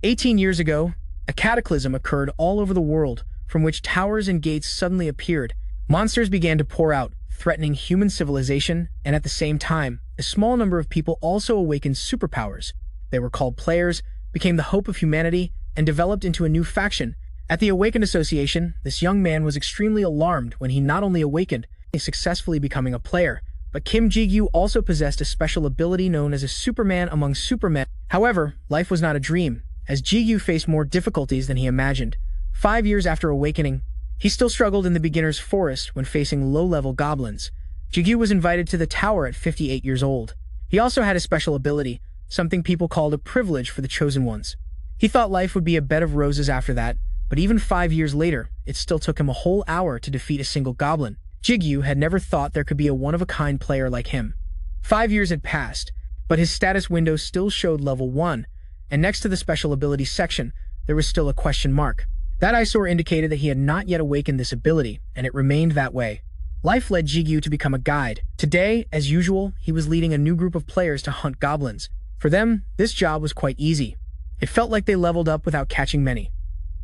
18 years ago, a cataclysm occurred all over the world, from which towers and gates suddenly appeared. Monsters began to pour out, threatening human civilization, and at the same time, a small number of people also awakened superpowers. They were called players, became the hope of humanity, and developed into a new faction. At the Awakened Association, this young man was extremely alarmed when he not only awakened, successfully becoming a player, but Kim Jigu also possessed a special ability known as a Superman among supermen. However, life was not a dream, as Jigu faced more difficulties than he imagined. 5 years after awakening, he still struggled in the beginner's forest when facing low-level goblins. Jigu was invited to the tower at 58 years old. He also had a special ability, something people called a privilege for the chosen ones. He thought life would be a bed of roses after that, but even 5 years later, it still took him a whole hour to defeat a single goblin. Jigu had never thought there could be a one-of-a-kind player like him. 5 years had passed, but his status window still showed level 1, and next to the special ability section, there was still a question mark. That eyesore indicated that he had not yet awakened this ability, and it remained that way. Life led Jigu to become a guide. Today, as usual, he was leading a new group of players to hunt goblins. For them, this job was quite easy. It felt like they leveled up without catching many.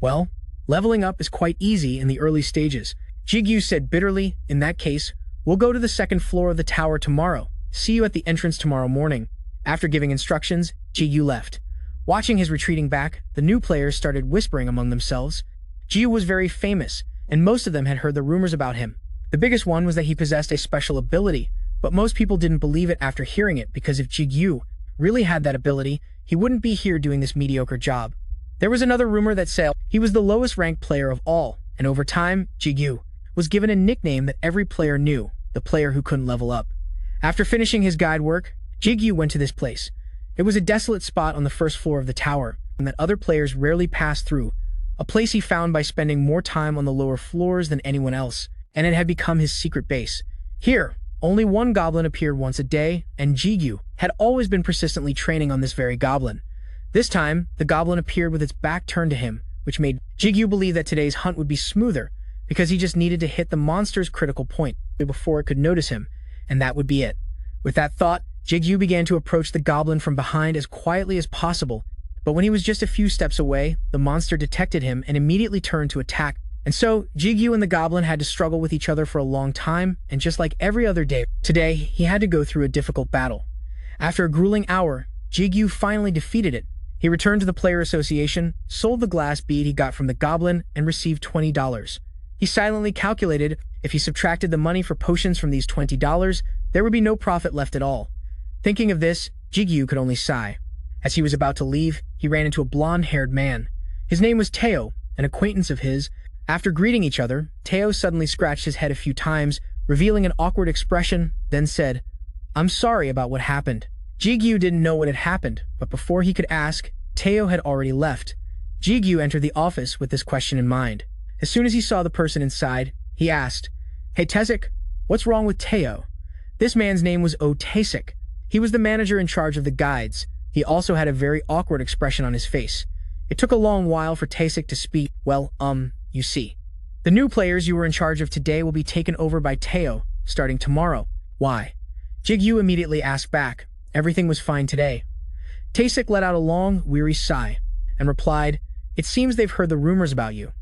Well, leveling up is quite easy in the early stages. Jigu said bitterly, "In that case, we'll go to the second floor of the tower tomorrow. See you at the entrance tomorrow morning." After giving instructions, Jigu left. Watching his retreating back, the new players started whispering among themselves. Jigu was very famous, and most of them had heard the rumors about him. The biggest one was that he possessed a special ability, but most people didn't believe it after hearing it because if Jigu really had that ability, he wouldn't be here doing this mediocre job. There was another rumor that said he was the lowest ranked player of all, and over time, Jigu was given a nickname that every player knew, the player who couldn't level up. After finishing his guide work, Jigu went to this place. It was a desolate spot on the first floor of the tower, and that other players rarely passed through, a place he found by spending more time on the lower floors than anyone else, and it had become his secret base. Here, only one goblin appeared once a day, and Jigu had always been persistently training on this very goblin. This time, the goblin appeared with its back turned to him, which made Jigu believe that today's hunt would be smoother, because he just needed to hit the monster's critical point before it could notice him, and that would be it. With that thought, Jigu began to approach the goblin from behind as quietly as possible, but when he was just a few steps away, the monster detected him and immediately turned to attack. And so, Jigu and the goblin had to struggle with each other for a long time, and just like every other day, today he had to go through a difficult battle. After a grueling hour, Jigu finally defeated it. He returned to the player association, sold the glass bead he got from the goblin, and received $20. He silently calculated if he subtracted the money for potions from these $20, there would be no profit left at all. Thinking of this, Jigu could only sigh. As he was about to leave, he ran into a blonde-haired man. His name was Teo, an acquaintance of his. After greeting each other, Teo suddenly scratched his head a few times, revealing an awkward expression, then said, "I'm sorry about what happened." Jigu didn't know what had happened, but before he could ask, Teo had already left. Jigu entered the office with this question in mind. As soon as he saw the person inside, he asked, "Hey Tesik, what's wrong with Teo?" This man's name was Tesik. He was the manager in charge of the guides. He also had a very awkward expression on his face. It took a long while for Tesik to speak. "Well, you see, the new players you were in charge of today will be taken over by Teo, starting tomorrow." "Why?" Jigu immediately asked back. Everything was fine today. Tesik let out a long, weary sigh, and replied, "It seems they've heard the rumors about you."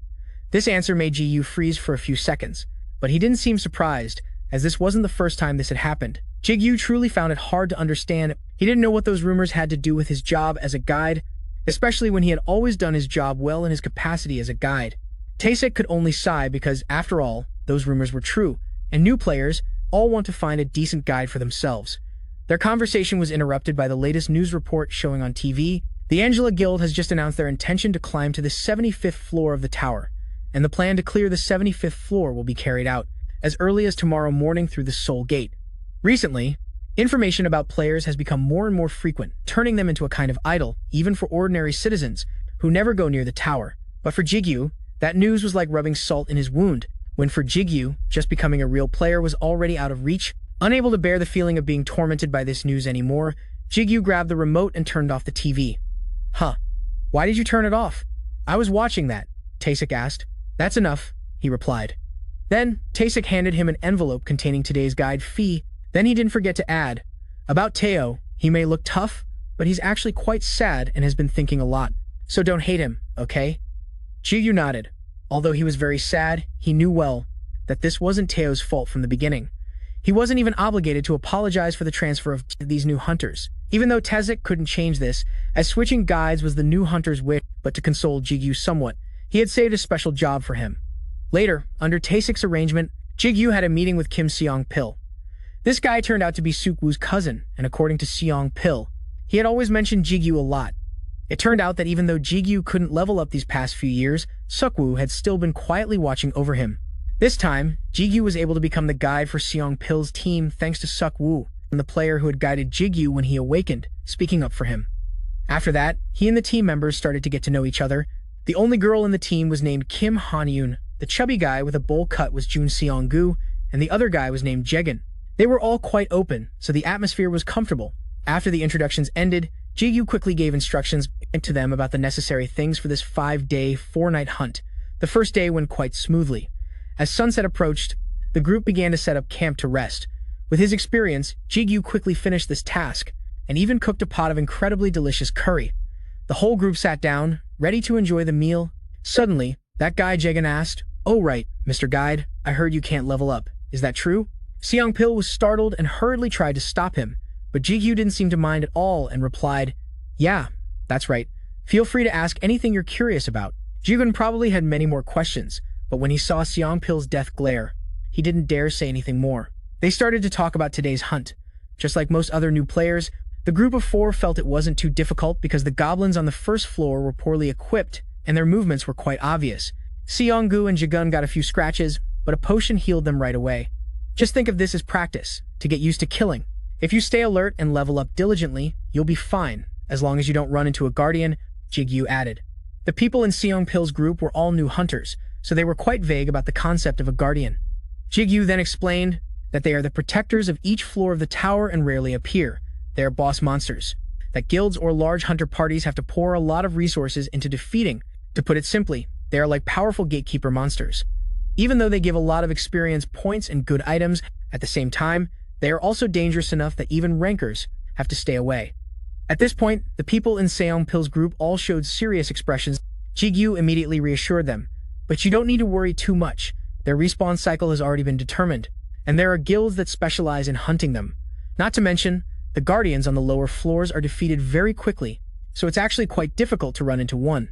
This answer made Jigu freeze for a few seconds, but he didn't seem surprised, as this wasn't the first time this had happened. Jigu truly found it hard to understand. He didn't know what those rumors had to do with his job as a guide, especially when he had always done his job well in his capacity as a guide. Tesik could only sigh because, after all, those rumors were true, and new players all want to find a decent guide for themselves. Their conversation was interrupted by the latest news report showing on TV. The Angela Guild has just announced their intention to climb to the 75th floor of the tower, and the plan to clear the 75th floor will be carried out as early as tomorrow morning through the Soul Gate. Recently, information about players has become more and more frequent, turning them into a kind of idol, even for ordinary citizens who never go near the tower. But for Jigu, that news was like rubbing salt in his wound, when for Jigu, just becoming a real player was already out of reach. Unable to bear the feeling of being tormented by this news anymore, Jigu grabbed the remote and turned off the TV. "Huh. Why did you turn it off?" "I was watching that," Tesik asked. "That's enough," he replied. Then, Tesik handed him an envelope containing today's guide fee. Then he didn't forget to add, "About Teo, he may look tough, but he's actually quite sad and has been thinking a lot." so don't hate him, okay? Jigu nodded. Although he was very sad, he knew well that this wasn't Teo's fault from the beginning. He wasn't even obligated to apologize for the transfer of these new hunters, even though Tezik couldn't change this, as switching guides was the new hunter's wish, but to console Jigu somewhat, he had saved a special job for him. Later, under Tazik's arrangement, Jigu had a meeting with Kim Seong-pil. This guy turned out to be Sukwoo's cousin, and according to Seong-pil, he had always mentioned Jigu a lot. It turned out that even though Jigu couldn't level up these past few years, Sukwoo had still been quietly watching over him. This time, Jigu was able to become the guide for Seong-pil's team thanks to Sukwoo, and the player who had guided Jigu when he awakened, speaking up for him. After that, he and the team members started to get to know each other. The only girl in the team was named Kim Han-yoon, the chubby guy with a bowl cut was Jun Seong-gu, and the other guy was named Jaegun. They were all quite open, so the atmosphere was comfortable. After the introductions ended, Jigu quickly gave instructions to them about the necessary things for this 5-day, 4-night hunt. The first day went quite smoothly. As sunset approached, the group began to set up camp to rest. With his experience, Jigu quickly finished this task, and even cooked a pot of incredibly delicious curry. The whole group sat down, ready to enjoy the meal. Suddenly, that guy Jaegun asked, "Oh right, Mr. Guide, I heard you can't level up. Is that true?" Seong-pil was startled and hurriedly tried to stop him, but Jigu didn't seem to mind at all and replied, "Yeah, that's right. Feel free to ask anything you're curious about." Jigun probably had many more questions, but when he saw Seong-pil's death glare, he didn't dare say anything more. They started to talk about today's hunt. Just like most other new players, the group of 4 felt it wasn't too difficult because the goblins on the first floor were poorly equipped and their movements were quite obvious. Seong-gu and Jaegun got a few scratches, but a potion healed them right away. Just think of this as practice, to get used to killing. If you stay alert and level up diligently, you'll be fine, as long as you don't run into a guardian, Jigu added. The people in Seong-pil's group were all new hunters, so they were quite vague about the concept of a guardian. Jigu then explained that they are the protectors of each floor of the tower and rarely appear. They are boss monsters that guilds or large hunter parties have to pour a lot of resources into defeating. To put it simply, they are like powerful gatekeeper monsters. Even though they give a lot of experience points and good items, at the same time, they are also dangerous enough that even rankers have to stay away. At this point, the people in Seong-pil's group all showed serious expressions. Jigu immediately reassured them, "But you don't need to worry too much. Their respawn cycle has already been determined, and there are guilds that specialize in hunting them. Not to mention, the guardians on the lower floors are defeated very quickly, so it's actually quite difficult to run into one."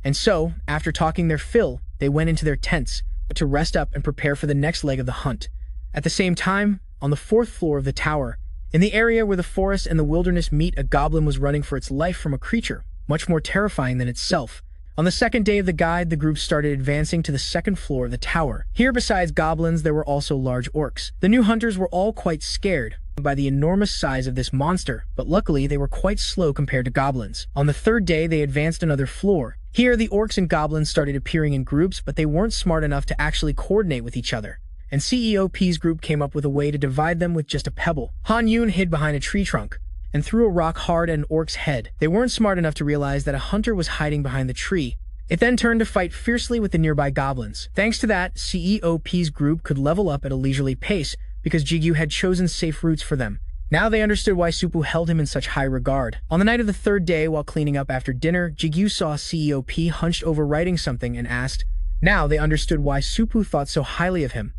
And so, after talking their fill, they went into their tents to rest up and prepare for the next leg of the hunt. At the same time, on the 4th floor of the tower, in the area where the forest and the wilderness meet, a goblin was running for its life from a creature, much more terrifying than itself. On the second day of the guide, the group started advancing to the 2nd floor of the tower. Here, besides goblins, there were also large orcs. The new hunters were all quite scared by the enormous size of this monster, but luckily they were quite slow compared to goblins. On the 3rd day, they advanced another floor. Here, the orcs and goblins started appearing in groups, but they weren't smart enough to actually coordinate with each other. And CEOP's group came up with a way to divide them with just a pebble. Han-yoon hid behind a tree trunk and threw a rock hard at an orc's head. They weren't smart enough to realize that a hunter was hiding behind the tree. It then turned to fight fiercely with the nearby goblins. Thanks to that, CEOP's group could level up at a leisurely pace because Jigu had chosen safe routes for them. Now they understood why Supu held him in such high regard. On the night of the 3rd day, while cleaning up after dinner, Jigu saw CEOP hunched over writing something and asked. Now they understood why Supu thought so highly of him.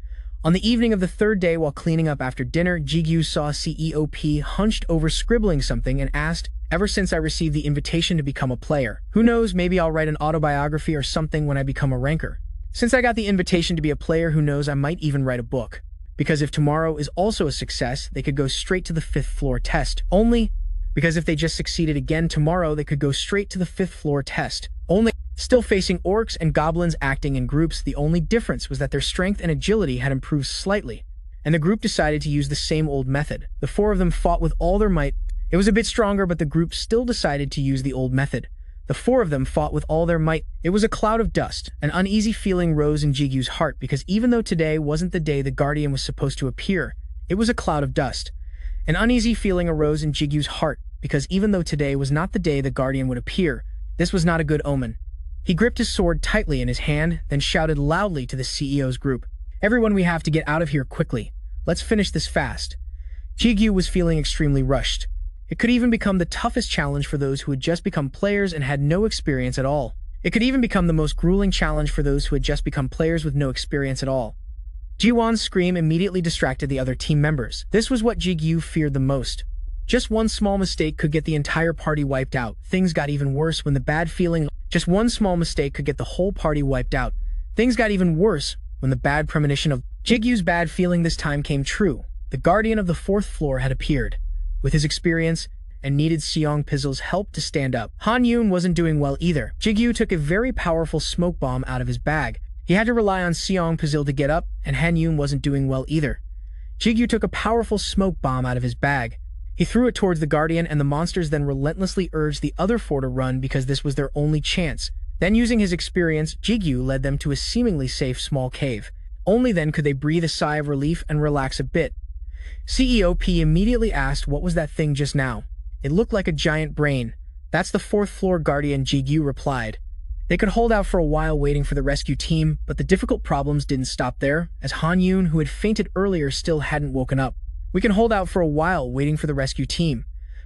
On the evening of the 3rd day, while cleaning up after dinner, Jigu saw CEOP hunched over scribbling something and asked, "Ever since I received the invitation to become a player, who knows, maybe I'll write an autobiography or something when I become a ranker. Since I got the invitation to be a player, who knows, I might even write a book. Because if tomorrow is also a success, they could go straight to the 5th floor test. Only because if they just succeeded again tomorrow, they could go straight to the 5th floor test. Only still facing orcs and goblins acting in groups, the only difference was that their strength and agility had improved slightly, and the group decided to use the same old method. The 4 of them fought with all their might. It was a bit stronger, but the group still decided to use the old method. The 4 of them fought with all their might. It was a cloud of dust. An uneasy feeling rose in Jigu's heart because even though today wasn't the day the Guardian was supposed to appear, it was a cloud of dust. An uneasy feeling arose in Jigu's heart because even though today was not the day the Guardian would appear, this was not a good omen. He gripped his sword tightly in his hand, then shouted loudly to the CEO's group, "Everyone, we have to get out of here quickly. Let's finish this fast." Jigu was feeling extremely rushed. It could even become the toughest challenge for those who had just become players and had no experience at all. It could even become the most grueling challenge for those who had just become players with no experience at all. Jiwon's scream immediately distracted the other team members. This was what Jigu feared the most. Just one small mistake could get the entire party wiped out. Things got even worse when the bad feeling. Just one small mistake could get the whole party wiped out. Things got even worse when the bad premonition of Jigu's bad feeling this time came true. The guardian of the fourth floor had appeared. With his experience and needed Seong Pizzle's help to stand up. Han Yoon wasn't doing well either. Jigu took a very powerful smoke bomb out of his bag. He had to rely on Seong Pizzle to get up, and Han Yoon wasn't doing well either. Jigu took a powerful smoke bomb out of his bag. He threw it towards the guardian, and the monsters then relentlessly urged the other four to run because this was their only chance. Then, using his experience, Jigu led them to a seemingly safe small cave. Only then could they breathe a sigh of relief and relax a bit. CEOP immediately asked what was that thing just now. It looked like a giant brain. That's the fourth floor guardian, Jigu replied. They could hold out for a while waiting for the rescue team, but the difficult problems didn't stop there, as Han Yoon, who had fainted earlier, still hadn't woken up. We can hold out for a while waiting for the rescue team.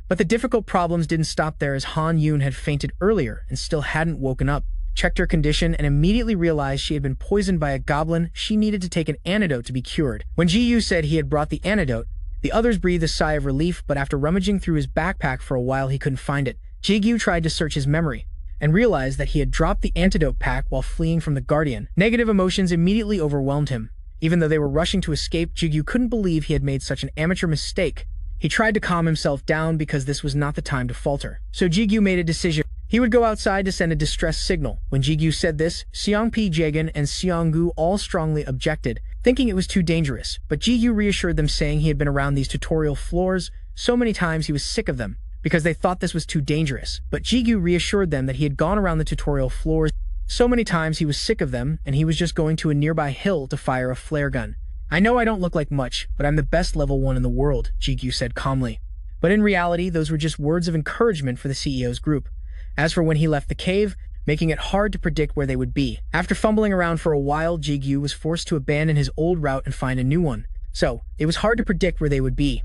But the difficult problems didn't stop there, as Han Yoon had fainted earlier and still hadn't woken up. Checked her condition and immediately realized she had been poisoned by a goblin. She needed to take an antidote to be cured. When Jiyu said he had brought the antidote, the others breathed a sigh of relief, but after rummaging through his backpack for a while, he couldn't find it. Jigu tried to search his memory and realized that he had dropped the antidote pack while fleeing from the guardian. Negative emotions immediately overwhelmed him. Even though they were rushing to escape, Jigu couldn't believe he had made such an amateur mistake. He tried to calm himself down because this was not the time to falter. So Jigu made a decision. He would go outside to send a distress signal. When Jigu said this, Seongpi Jagan and Seonggu all strongly objected, thinking it was too dangerous. But Jigu reassured them, saying he had been around these tutorial floors so many times he was sick of them, because they thought this was too dangerous. But Jigu reassured them that he had gone around the tutorial floors so many times he was sick of them, and he was just going to a nearby hill to fire a flare gun. I know I don't look like much, but I'm the best level 1 in the world, Jigu said calmly. But in reality, those were just words of encouragement for the CEO's group. As for when he left the cave, making it hard to predict where they would be. After fumbling around for a while, Jigu was forced to abandon his old route and find a new one. So, it was hard to predict where they would be.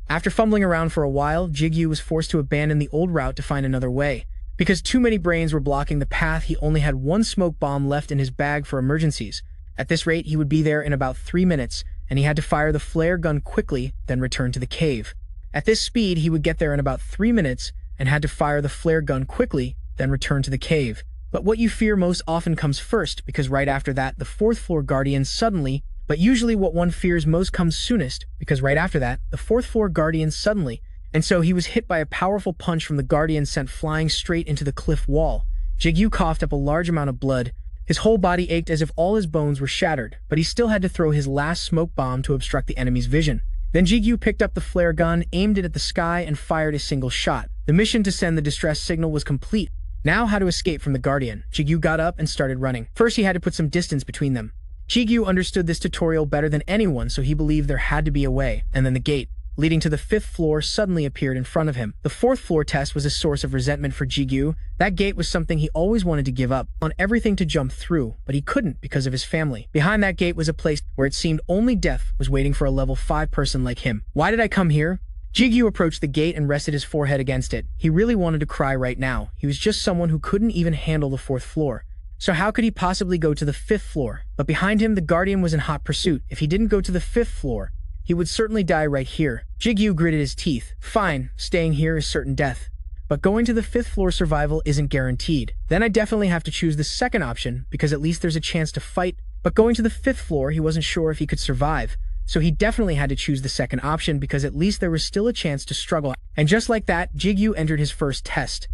After fumbling around for a while, Jigu was forced to abandon the old route to find another way. Because too many brains were blocking the path, he only had one smoke bomb left in his bag for emergencies. At this rate, he would be there in about 3 minutes, and he had to fire the flare gun quickly, then return to the cave. At this speed, he would get there in about 3 minutes, and had to fire the flare gun quickly, then return to the cave. But what you fear most often comes first, because right after that, the fourth floor guardian suddenly, but usually what one fears most comes soonest, because right after that, the fourth floor guardian suddenly, and so he was hit by a powerful punch from the guardian sent flying straight into the cliff wall. Jigu coughed up a large amount of blood. His whole body ached as if all his bones were shattered, but he still had to throw his last smoke bomb to obstruct the enemy's vision. Then Jigu picked up the flare gun, aimed it at the sky, and fired a single shot. The mission to send the distress signal was complete. Now how to escape from the guardian. Jigu got up and started running. First he had to put some distance between them. Jigu understood this tutorial better than anyone, so he believed there had to be a way. And then the gate, leading to the 5th floor, suddenly appeared in front of him. The 4th floor test was a source of resentment for Jigu. That gate was something he always wanted to give up on everything to jump through, but he couldn't because of his family. Behind that gate was a place where it seemed only death was waiting for a level 5 person like him. Why did I come here? Jigu approached the gate and rested his forehead against it. He really wanted to cry right now. He was just someone who couldn't even handle the 4th floor. So how could he possibly go to the 5th floor? But behind him, the guardian was in hot pursuit. If he didn't go to the 5th floor, he would certainly die right here. Jigu gritted his teeth. Fine, staying here is certain death. But going to the 5th floor survival isn't guaranteed. Then I definitely have to choose the second option, because at least there's a chance to fight. But going to the 5th floor, he wasn't sure if he could survive. So he definitely had to choose the second option, because at least there was still a chance to struggle. And just like that, Jigu entered his first test.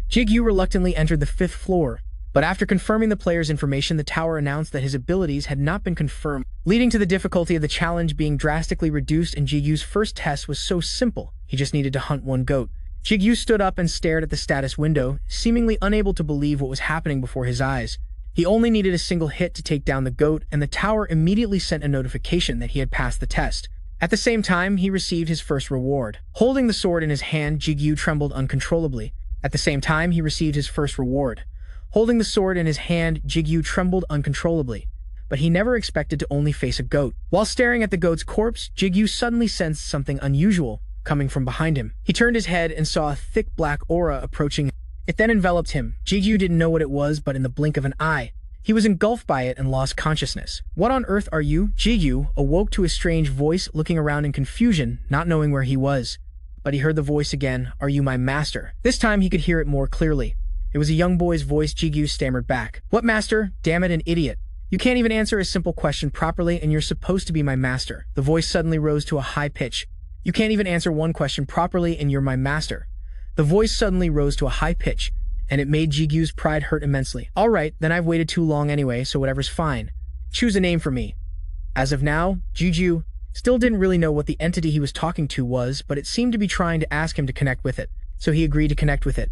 Jigu reluctantly entered the 5th floor. But after confirming the player's information, the tower announced that his abilities had not been confirmed, leading to the difficulty of the challenge being drastically reduced, and Jigu's first test was so simple. He just needed to hunt one goat. Jigu stood up and stared at the status window, seemingly unable to believe what was happening before his eyes. He only needed a single hit to take down the goat, and the tower immediately sent a notification that he had passed the test. At the same time, he received his first reward. Holding the sword in his hand, Jigu trembled uncontrollably. At the same time, he received his first reward. Holding the sword in his hand, Jigu trembled uncontrollably. But he never expected to only face a goat. While staring at the goat's corpse, Jigu suddenly sensed something unusual. coming from behind him. He turned his head and saw a thick black aura approaching him. It then enveloped him. Jigu didn't know what it was, but in the blink of an eye, he was engulfed by it and lost consciousness. "What on earth are you?" Jigu awoke to a strange voice, looking around in confusion, not knowing where he was. But he heard the voice again. "Are you my master?" This time he could hear it more clearly. It was a young boy's voice. Jigu stammered back. "What master? Damn it, an idiot. You can't even answer a simple question properly, and you're supposed to be my master." The voice suddenly rose to a high pitch. "You can't even answer one question properly, and you're my master." The voice suddenly rose to a high pitch, and it made Jigu's pride hurt immensely. "All right, then I've waited too long anyway, so whatever's fine. Choose a name for me." As of now, Jigu still didn't really know what the entity he was talking to was, but it seemed to be trying to ask him to connect with it, so he agreed to connect with it.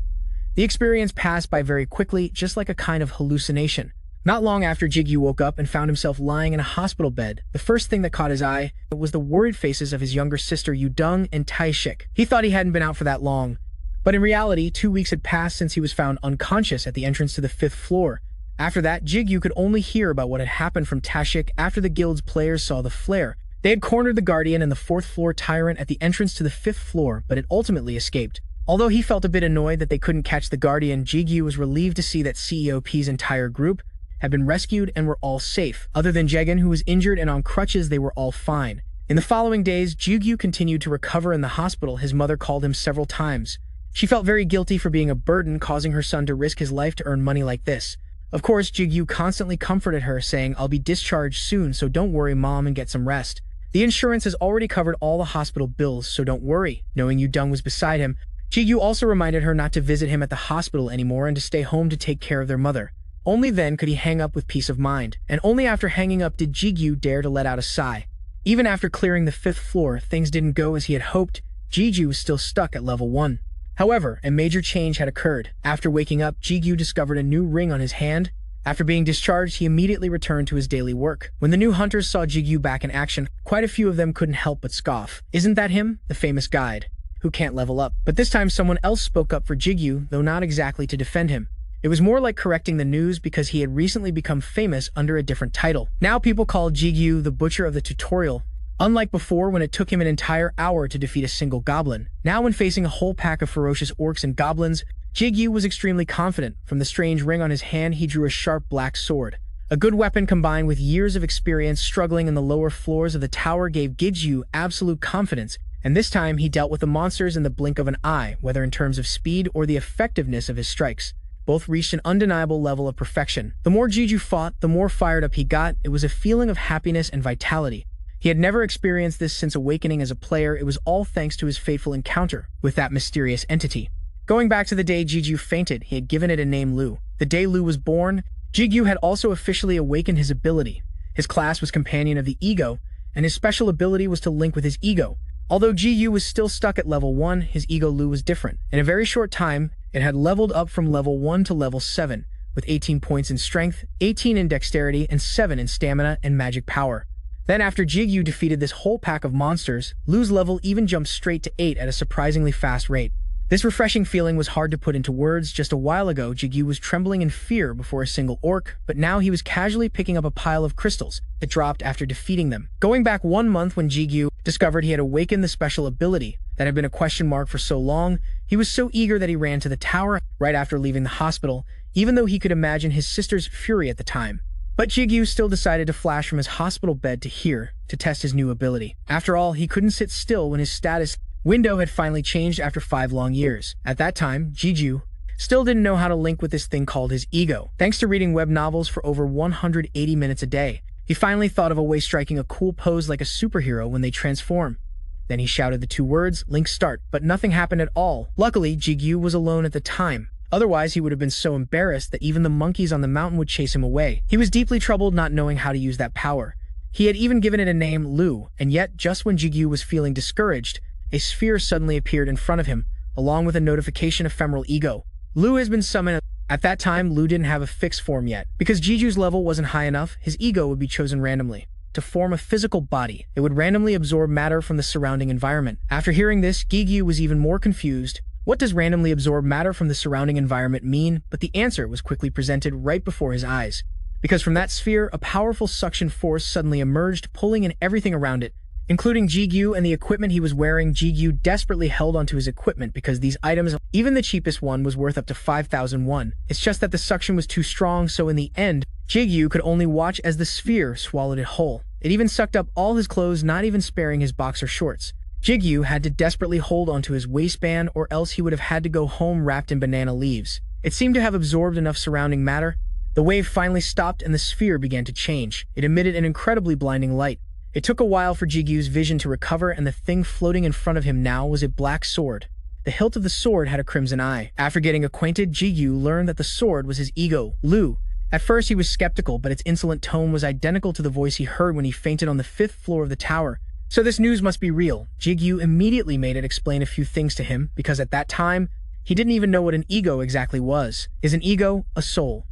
The experience passed by very quickly, just like a kind of hallucination. Not long after, Jigu woke up and found himself lying in a hospital bed. The first thing that caught his eye was the worried faces of his younger sister Yudong and Taishik. He thought he hadn't been out for that long, but in reality, 2 weeks had passed since he was found unconscious at the entrance to the 5th floor. After that, Jigu could only hear about what had happened from Taishik after the guild's players saw the flare. They had cornered the Guardian and the 4th floor Tyrant at the entrance to the 5th floor, but it ultimately escaped. Although he felt a bit annoyed that they couldn't catch the Guardian, Jigu was relieved to see that CEOP's entire group had been rescued and were all safe. Other than Jegan, who was injured and on crutches, they were all fine. In the following days, Jigu continued to recover in the hospital. His mother called him several times. She felt very guilty for being a burden, causing her son to risk his life to earn money like this. Of course, Jigu constantly comforted her, saying, "I'll be discharged soon, so don't worry, Mom, and get some rest. The insurance has already covered all the hospital bills, so don't worry." Knowing Yudong was beside him, Jigu also reminded her not to visit him at the hospital anymore and to stay home to take care of their mother. Only then could he hang up with peace of mind, and only after hanging up did Jigu dare to let out a sigh. Even after clearing the 5th floor, things didn't go as he had hoped. Jigu was still stuck at level 1. However, a major change had occurred. After waking up, Jigu discovered a new ring on his hand. After being discharged, he immediately returned to his daily work. When the new hunters saw Jigu back in action, quite a few of them couldn't help but scoff. "Isn't that him? The famous guide who can't level up?" But this time someone else spoke up for Jigu, though not exactly to defend him. It was more like correcting the news because he had recently become famous under a different title. Now people called Jigu the Butcher of the Tutorial. Unlike before, when it took him an entire hour to defeat a single goblin, now when facing a whole pack of ferocious orcs and goblins, Jigu was extremely confident. From the strange ring on his hand, he drew a sharp black sword. A good weapon combined with years of experience struggling in the lower floors of the tower gave Jigu absolute confidence, and this time he dealt with the monsters in the blink of an eye, whether in terms of speed or the effectiveness of his strikes. Both reached an undeniable level of perfection. The more Jigu fought, the more fired up he got. It was a feeling of happiness and vitality. He had never experienced this since awakening as a player. It was all thanks to his fateful encounter with that mysterious entity. Going back to the day Jigu fainted, he had given it a name, Lu. The day Lu was born, Jigu had also officially awakened his ability. His class was Companion of the Ego, and his special ability was to link with his ego. Although Jigu was still stuck at level 1, his ego Lu was different. In a very short time, it had leveled up from level 1 to level 7, with 18 points in strength, 18 in dexterity, and 7 in stamina and magic power. Then after Jigu defeated this whole pack of monsters, Lu's level even jumped straight to 8 at a surprisingly fast rate. This refreshing feeling was hard to put into words. Just a while ago, Jigu was trembling in fear before a single orc, but now he was casually picking up a pile of crystals that dropped after defeating them. Going back 1 month when Jigu discovered he had awakened the special ability that had been a question mark for so long, he was so eager that he ran to the tower right after leaving the hospital, even though he could imagine his sister's fury at the time. But Jigu still decided to flash from his hospital bed to test his new ability. After all, he couldn't sit still when his status window had finally changed after 5 long years. At that time, Jigu still didn't know how to link with this thing called his ego. Thanks to reading web novels for over 180 minutes a day, he finally thought of a way striking a cool pose like a superhero when they transform. Then he shouted the 2 words, "Link start," but nothing happened at all. Luckily, Jigu was alone at the time. Otherwise, he would have been so embarrassed that even the monkeys on the mountain would chase him away. He was deeply troubled not knowing how to use that power. He had even given it a name, Lu, and yet, just when Jigu was feeling discouraged, a sphere suddenly appeared in front of him, along with a notification: ephemeral ego. Lu has been summoned. At that time, Lu didn't have a fixed form yet. Because Jigu's level wasn't high enough, his ego would be chosen randomly. To form a physical body, it would randomly absorb matter from the surrounding environment. After hearing this, Jigu was even more confused. What does randomly absorb matter from the surrounding environment mean? But the answer was quickly presented right before his eyes. Because from that sphere, a powerful suction force suddenly emerged, pulling in everything around it. including Jigu and the equipment he was wearing. Jigu desperately held onto his equipment because these items, even the cheapest one, was worth up to 5,000 won. It's just that the suction was too strong, so in the end, Jigu could only watch as the sphere swallowed it whole. It even sucked up all his clothes, not even sparing his boxer shorts. Jigu had to desperately hold onto his waistband, or else he would have had to go home wrapped in banana leaves. It seemed to have absorbed enough surrounding matter. The wave finally stopped and the sphere began to change. It emitted an incredibly blinding light. It took a while for Jigu's vision to recover, and the thing floating in front of him now was a black sword. The hilt of the sword had a crimson eye. After getting acquainted, Jigu learned that the sword was his ego, Lu. At first he was skeptical, but its insolent tone was identical to the voice he heard when he fainted on the 5th floor of the tower. So this news must be real. Jigu immediately made it explain a few things to him, because at that time, he didn't even know what an ego exactly was. Is an ego a soul?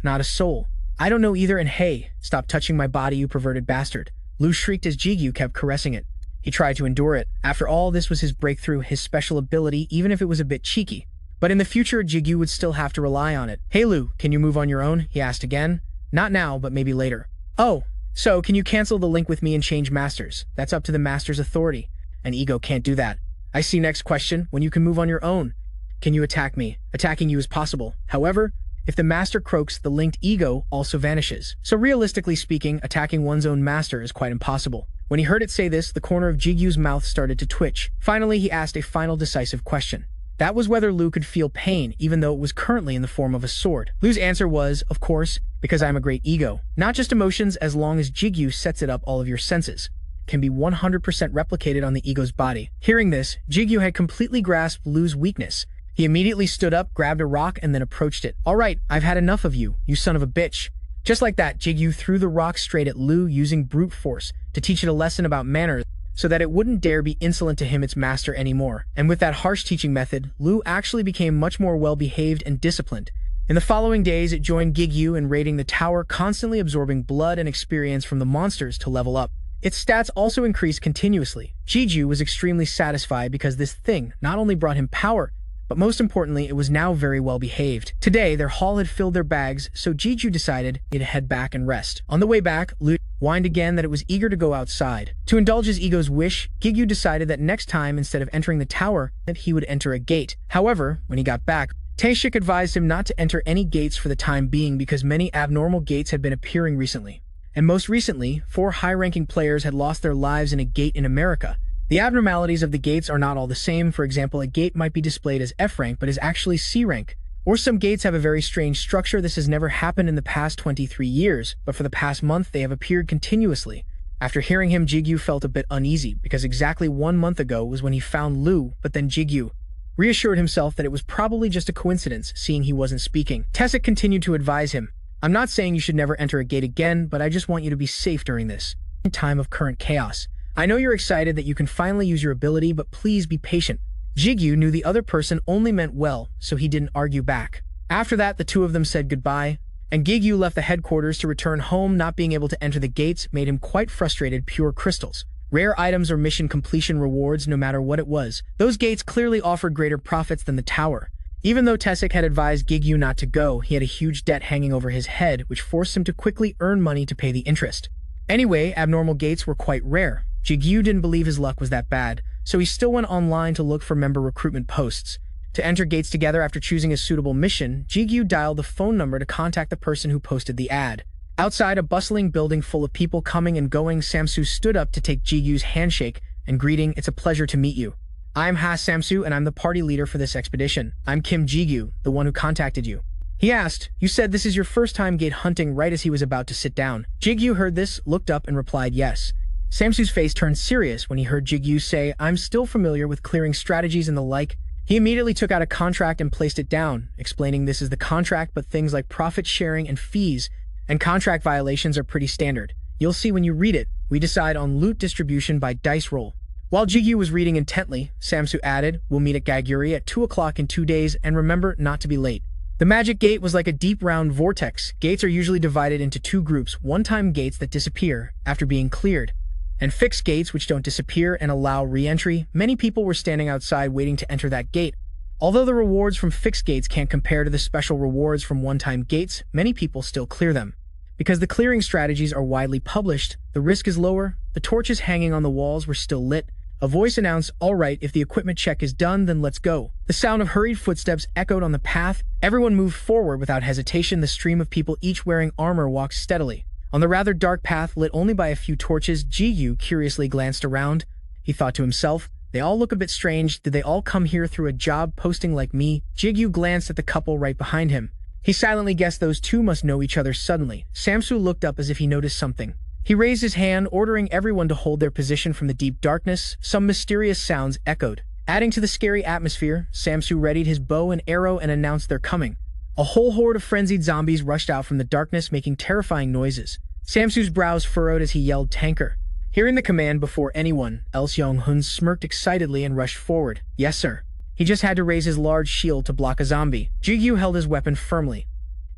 Not a soul. I don't know either, and hey, stop touching my body, you perverted bastard. Lu shrieked as Jigu kept caressing it. He tried to endure it. After all, this was his breakthrough, his special ability, even if it was a bit cheeky. But in the future, Jigu would still have to rely on it. Hey Lu, can you move on your own? He asked again. Not now, but maybe later. Oh, so can you cancel the link with me and change masters? That's up to the master's authority. An ego can't do that. I see. Next question. When you can move on your own, can you attack me? Attacking you is possible. However, if the master croaks, the linked ego also vanishes. So realistically speaking, attacking one's own master is quite impossible. When he heard it say this, the corner of Jigu's mouth started to twitch. Finally, he asked a final decisive question. That was whether Lu could feel pain, even though it was currently in the form of a sword. Lu's answer was, of course, because I'm a great ego. Not just emotions, as long as Jigu sets it up, all of your senses can be 100% replicated on the ego's body. Hearing this, Jigu had completely grasped Lu's weakness. He immediately stood up, grabbed a rock, and then approached it. All right, I've had enough of you, you son of a bitch. Just like that, Jigu threw the rock straight at Lu, using brute force to teach it a lesson about manners, so that it wouldn't dare be insolent to him, its master, anymore. And with that harsh teaching method, Lu actually became much more well-behaved and disciplined. In the following days, it joined Jigu in raiding the tower, constantly absorbing blood and experience from the monsters to level up. Its stats also increased continuously. Jigu was extremely satisfied because this thing not only brought him power, but most importantly, it was now very well behaved. Today, their haul had filled their bags, so Jigu decided he'd head back and rest. On the way back, Lu whined again that it was eager to go outside. To indulge his ego's wish, Jigu decided that next time, instead of entering the tower, that he would enter a gate. However, when he got back, Taeshik advised him not to enter any gates for the time being because many abnormal gates had been appearing recently. And most recently, 4 high-ranking players had lost their lives in a gate in America. The abnormalities of the gates are not all the same. For example, a gate might be displayed as F rank but is actually C rank. Or some gates have a very strange structure. This has never happened in the past 23 years, but for the past month they have appeared continuously. After hearing him, Jigu felt a bit uneasy, because exactly 1 month ago was when he found Lu, but then Jigu reassured himself that it was probably just a coincidence, seeing he wasn't speaking. Taeshik continued to advise him, I'm not saying you should never enter a gate again, but I just want you to be safe during this time of current chaos. I know you're excited that you can finally use your ability, but please be patient. Jigu knew the other person only meant well, so he didn't argue back. After that, the two of them said goodbye, and Jigu left the headquarters to return home. Not being able to enter the gates made him quite frustrated. Pure crystals, rare items, or mission completion rewards, no matter what it was. Those gates clearly offered greater profits than the tower. Even though Taeshik had advised Jigu not to go, he had a huge debt hanging over his head, which forced him to quickly earn money to pay the interest. Anyway, abnormal gates were quite rare. Jigu didn't believe his luck was that bad, so he still went online to look for member recruitment posts. To enter gates together, after choosing a suitable mission, Jigu dialed the phone number to contact the person who posted the ad. Outside, a bustling building full of people coming and going, Samsu stood up to take Jigu's handshake and greeting. It's a pleasure to meet you. I'm Ha Samsu, and I'm the party leader for this expedition. I'm Kim Jigu, the one who contacted you. He asked, you said this is your first time gate hunting, right? As he was about to sit down, Jigu heard this, looked up, and replied yes. Samsu's face turned serious when he heard Jigu say, I'm still familiar with clearing strategies and the like. He immediately took out a contract and placed it down, explaining this is the contract, but things like profit sharing and fees and contract violations are pretty standard. You'll see when you read it. We decide on loot distribution by dice roll. While Jigu was reading intently, Samsu added, we'll meet at Gaguri at 2 o'clock in 2 days, and remember not to be late. The magic gate was like a deep round vortex. Gates are usually divided into 2 groups, one-time gates that disappear after being cleared, and fixed gates which don't disappear and allow re-entry. Many people were standing outside waiting to enter that gate. Although the rewards from fixed gates can't compare to the special rewards from one-time gates, many people still clear them, Because the clearing strategies are widely published, the risk is lower. The torches hanging on the walls were still lit. A voice announced, "All right, if the equipment check is done, then let's go." The sound of hurried footsteps echoed on the path. Everyone moved forward without hesitation. The stream of people, each wearing armor, walked steadily. On the rather dark path, lit only by a few torches, Jigu curiously glanced around. He thought to himself, "They all look a bit strange. Did they all come here through a job posting like me?" Jigu glanced at the couple right behind him. He silently guessed those two must know each other. Suddenly, Samsu looked up as if he noticed something. He raised his hand, ordering everyone to hold their position. From the deep darkness, some mysterious sounds echoed. Adding to the scary atmosphere, Samsu readied his bow and arrow and announced their coming. A whole horde of frenzied zombies rushed out from the darkness, making terrifying noises. Samsu's brows furrowed as he yelled, "Tanker!" Hearing the command before anyone else, Yong-hun smirked excitedly and rushed forward. "Yes, sir." He just had to raise his large shield to block a zombie. Jigu held his weapon firmly.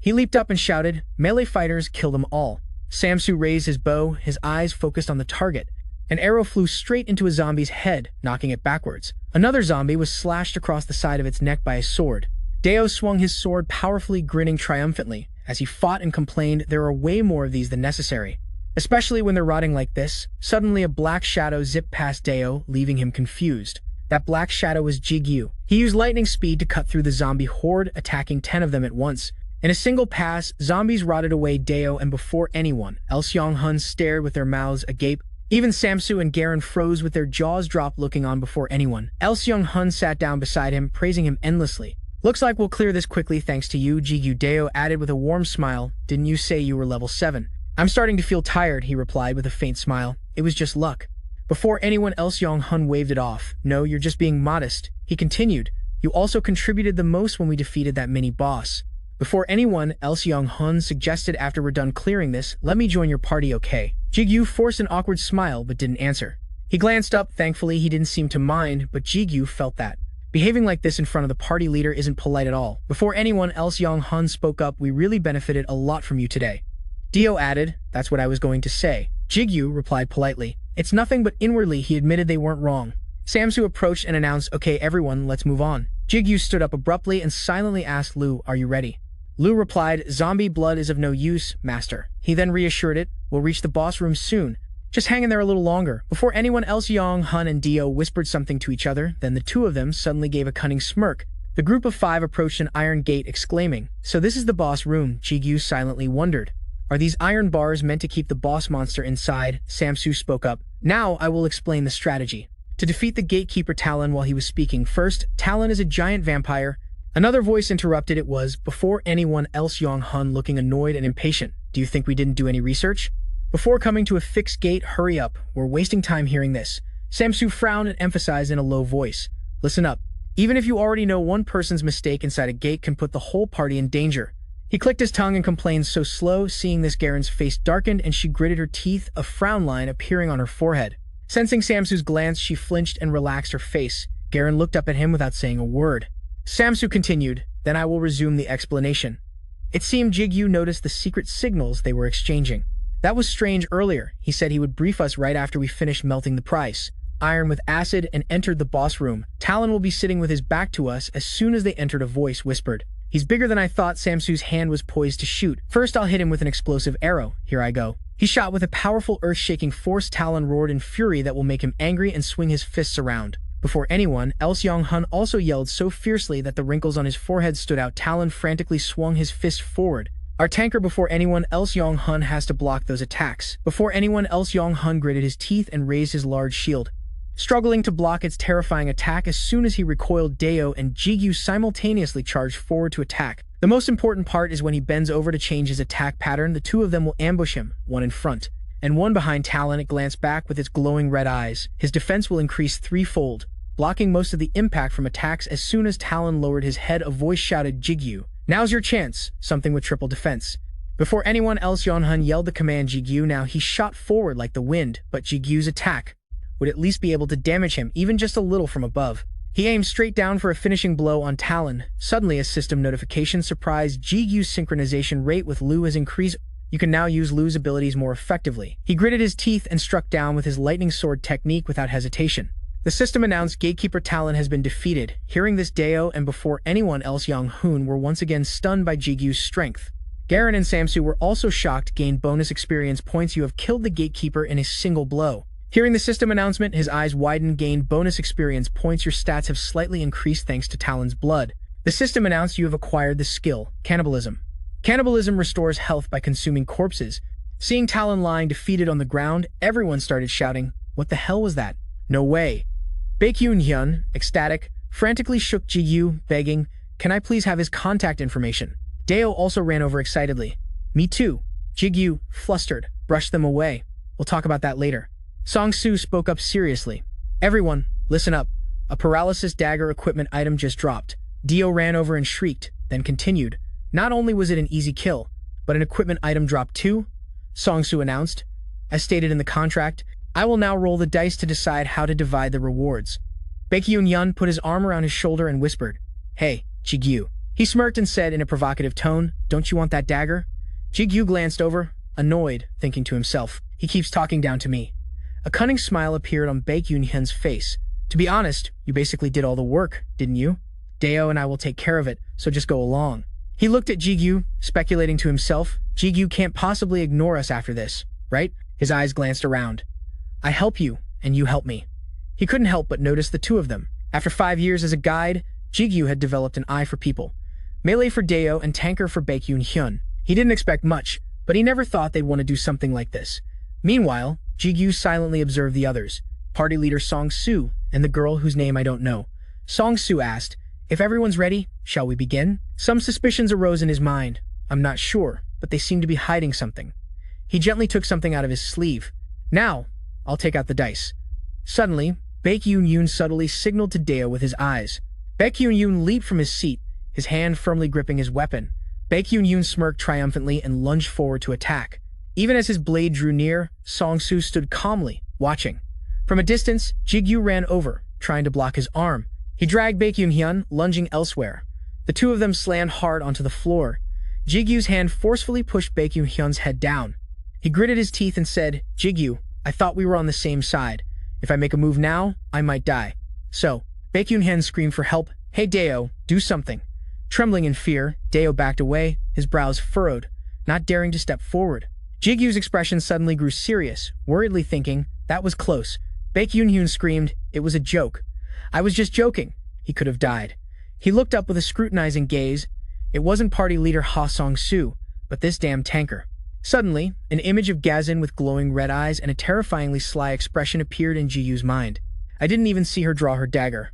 He leaped up and shouted, "Melee fighters, kill them all." Samsu raised his bow, his eyes focused on the target. An arrow flew straight into a zombie's head, knocking it backwards. Another zombie was slashed across the side of its neck by a sword. Deo swung his sword powerfully, grinning triumphantly. As he fought and complained, "There are way more of these than necessary, especially when they're rotting like this." Suddenly, a black shadow zipped past Deo, leaving him confused. That black shadow was Jigu. He used lightning speed to cut through the zombie horde, attacking 10 of them at once. In a single pass, zombies rotted away Deo, and before anyone else, Yong-hun stared with their mouths agape. Even Samsu and Garen froze with their jaws dropped, looking on before anyone else. Yong-hun sat down beside him, praising him endlessly. "Looks like we'll clear this quickly thanks to you, Jigu." Deo added with a warm smile, "Didn't you say you were level 7? "I'm starting to feel tired," he replied with a faint smile. "It was just luck." Before anyone else, Yong-hun waved it off. "No, you're just being modest," he continued. "You also contributed the most when we defeated that mini-boss." Before anyone else, Yong-hun suggested, "After we're done clearing this, let me join your party, okay?" Jigu forced an awkward smile but didn't answer. He glanced up. Thankfully, he didn't seem to mind, but Jigu felt that behaving like this in front of the party leader isn't polite at all. Before anyone else, Yong-hun spoke up, "We really benefited a lot from you today." Dio added, "That's what I was going to say." Jigu replied politely, "It's nothing," but inwardly he admitted they weren't wrong. Samsu approached and announced, "Okay, everyone, let's move on." Jigu stood up abruptly and silently asked Lu, "Are you ready?" Lu replied, "Zombie blood is of no use, master." He then reassured it, "We'll reach the boss room soon. Just hang in there a little longer." Before anyone else, Yong-hun and Dio whispered something to each other. Then the two of them suddenly gave a cunning smirk. The group of 5 approached an iron gate, exclaiming, "So this is the boss room." Jigu silently wondered, "Are these iron bars meant to keep the boss monster inside?" Samsu spoke up, "Now I will explain the strategy to defeat the gatekeeper Talon." While he was speaking, "First, Talon is a giant vampire." Another voice interrupted. It was, before anyone else, Yong-hun, looking annoyed and impatient. "Do you think we didn't do any research before coming to a fixed gate? Hurry up, we're wasting time." Hearing this, Samsu frowned and emphasized in a low voice, "Listen up. Even if you already know, one person's mistake inside a gate can put the whole party in danger." He clicked his tongue and complained, "So slow." Seeing this, Garen's face darkened and she gritted her teeth, a frown line appearing on her forehead. Sensing Samsu's glance, she flinched and relaxed her face. Garen looked up at him without saying a word. Samsu continued, "Then I will resume the explanation." It seemed Jigu noticed the secret signals they were exchanging. "That was strange earlier. He said he would brief us right after we finished melting the price iron with acid and entered the boss room. Talon will be sitting with his back to us." As soon as they entered, a voice whispered, "He's bigger than I thought." Samsu's hand was poised to shoot. "First, I'll hit him with an explosive arrow. Here I go." He shot with a powerful earth-shaking force. Talon roared in fury that will make him angry and swing his fists around. Before anyone else, Yong-hun also yelled so fiercely that the wrinkles on his forehead stood out. Talon frantically swung his fist forward. "Our tanker!" Before anyone else, Yong-hun has to block those attacks. Before anyone else, Yong-hun gritted his teeth and raised his large shield, struggling to block its terrifying attack. As soon as he recoiled, Deo and Jigu simultaneously charged forward to attack. The most important part is when he bends over to change his attack pattern. The two of them will ambush him, one in front and one behind Talon. It glanced back with its glowing red eyes. His defense will increase threefold, blocking most of the impact from attacks. As soon as Talon lowered his head, a voice shouted, "Jigu, now's your chance," something with triple defense. Before anyone else, Yong-hun yelled the command Jigu. Now he shot forward like the wind, but Jigu's attack would at least be able to damage him, even just a little from above. He aimed straight down for a finishing blow on Talon. Suddenly, a system notification surprised Jigu's synchronization rate with Lu has increased. You can now use Lu's abilities more effectively. He gritted his teeth and struck down with his lightning sword technique without hesitation. The system announced Gatekeeper Talon has been defeated. Hearing this, Deo and before anyone else, Yong-hun were once again stunned by Jigu's strength. Garen and Samsu were also shocked. Gain bonus experience points. You have killed the gatekeeper in a single blow. Hearing the system announcement, his eyes widened. Gain bonus experience points. Your stats have slightly increased thanks to Talon's blood. The system announced you have acquired the skill, Cannibalism. Cannibalism restores health by consuming corpses. Seeing Talon lying defeated on the ground, everyone started shouting, "What the hell was that? No way." Baekhyun, ecstatic, frantically shook Jigu, begging, "Can I please have his contact information?" Deo also ran over excitedly. "Me too." Jigu, flustered, brushed them away. "We'll talk about that later." Song-Soo spoke up seriously. "Everyone, listen up. A paralysis dagger equipment item just dropped." Dio ran over and shrieked, then continued. "Not only was it an easy kill, but an equipment item dropped too," Song-Soo announced. "As stated in the contract, I will now roll the dice to decide how to divide the rewards." Baekhyun put his arm around his shoulder and whispered, "Hey, Jigu." He smirked and said in a provocative tone, "Don't you want that dagger?" Jigu glanced over, annoyed, thinking to himself, "He keeps talking down to me." A cunning smile appeared on Baekhyun's face. "To be honest, you basically did all the work, didn't you? Deo and I will take care of it, so just go along." He looked at Jigu, speculating to himself, "Jigu can't possibly ignore us after this, right?" His eyes glanced around. "I help you, and you help me." He couldn't help but notice the two of them. After 5 years as a guide, Jigu had developed an eye for people. Melee for Deo and tanker for Baekhyun. He didn't expect much, but he never thought they'd want to do something like this. Meanwhile, Jigu silently observed the others, party leader Song-Soo and the girl whose name I don't know. Song-Soo asked, "If everyone's ready, shall we begin?" Some suspicions arose in his mind. "I'm not sure, but they seem to be hiding something." He gently took something out of his sleeve. "Now, I'll take out the dice." Suddenly, Baekhyun subtly signaled to Deo with his eyes. Baekhyun leaped from his seat, his hand firmly gripping his weapon. Baekhyun smirked triumphantly and lunged forward to attack. Even as his blade drew near, Song-Soo stood calmly, watching. From a distance, Jigu ran over, trying to block his arm. He dragged Baekhyun, lunging elsewhere. The two of them slammed hard onto the floor. Jigu's hand forcefully pushed Baekhyun's head down. He gritted his teeth and said, "Jigu, I thought we were on the same side. If I make a move now, I might die." "So," Baekhyun screamed for help. "Hey Deo, do something." Trembling in fear, Deo backed away, his brows furrowed, not daring to step forward. Jigu's expression suddenly grew serious, worriedly thinking, "That was close." Baekhyun screamed, "It was a joke. I was just joking." He could have died. He looked up with a scrutinizing gaze. It wasn't party leader Ha Song-Soo, but this damn tanker. Suddenly, an image of Gazin with glowing red eyes and a terrifyingly sly expression appeared in Jigu's mind. I didn't even see her draw her dagger.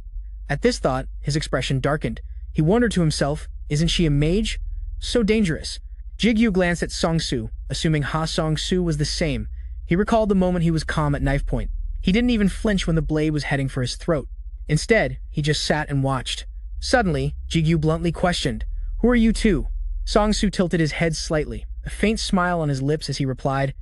At this thought, his expression darkened. He wondered to himself, isn't she a mage? So dangerous. Jigu glanced at Song-Soo, assuming Ha Song-Soo was the same. He recalled the moment he was calm at knife point. He didn't even flinch when the blade was heading for his throat. Instead, he just sat and watched. Suddenly, Jigu bluntly questioned, "Who are you two?" Song-Soo tilted his head slightly, a faint smile on his lips as he replied,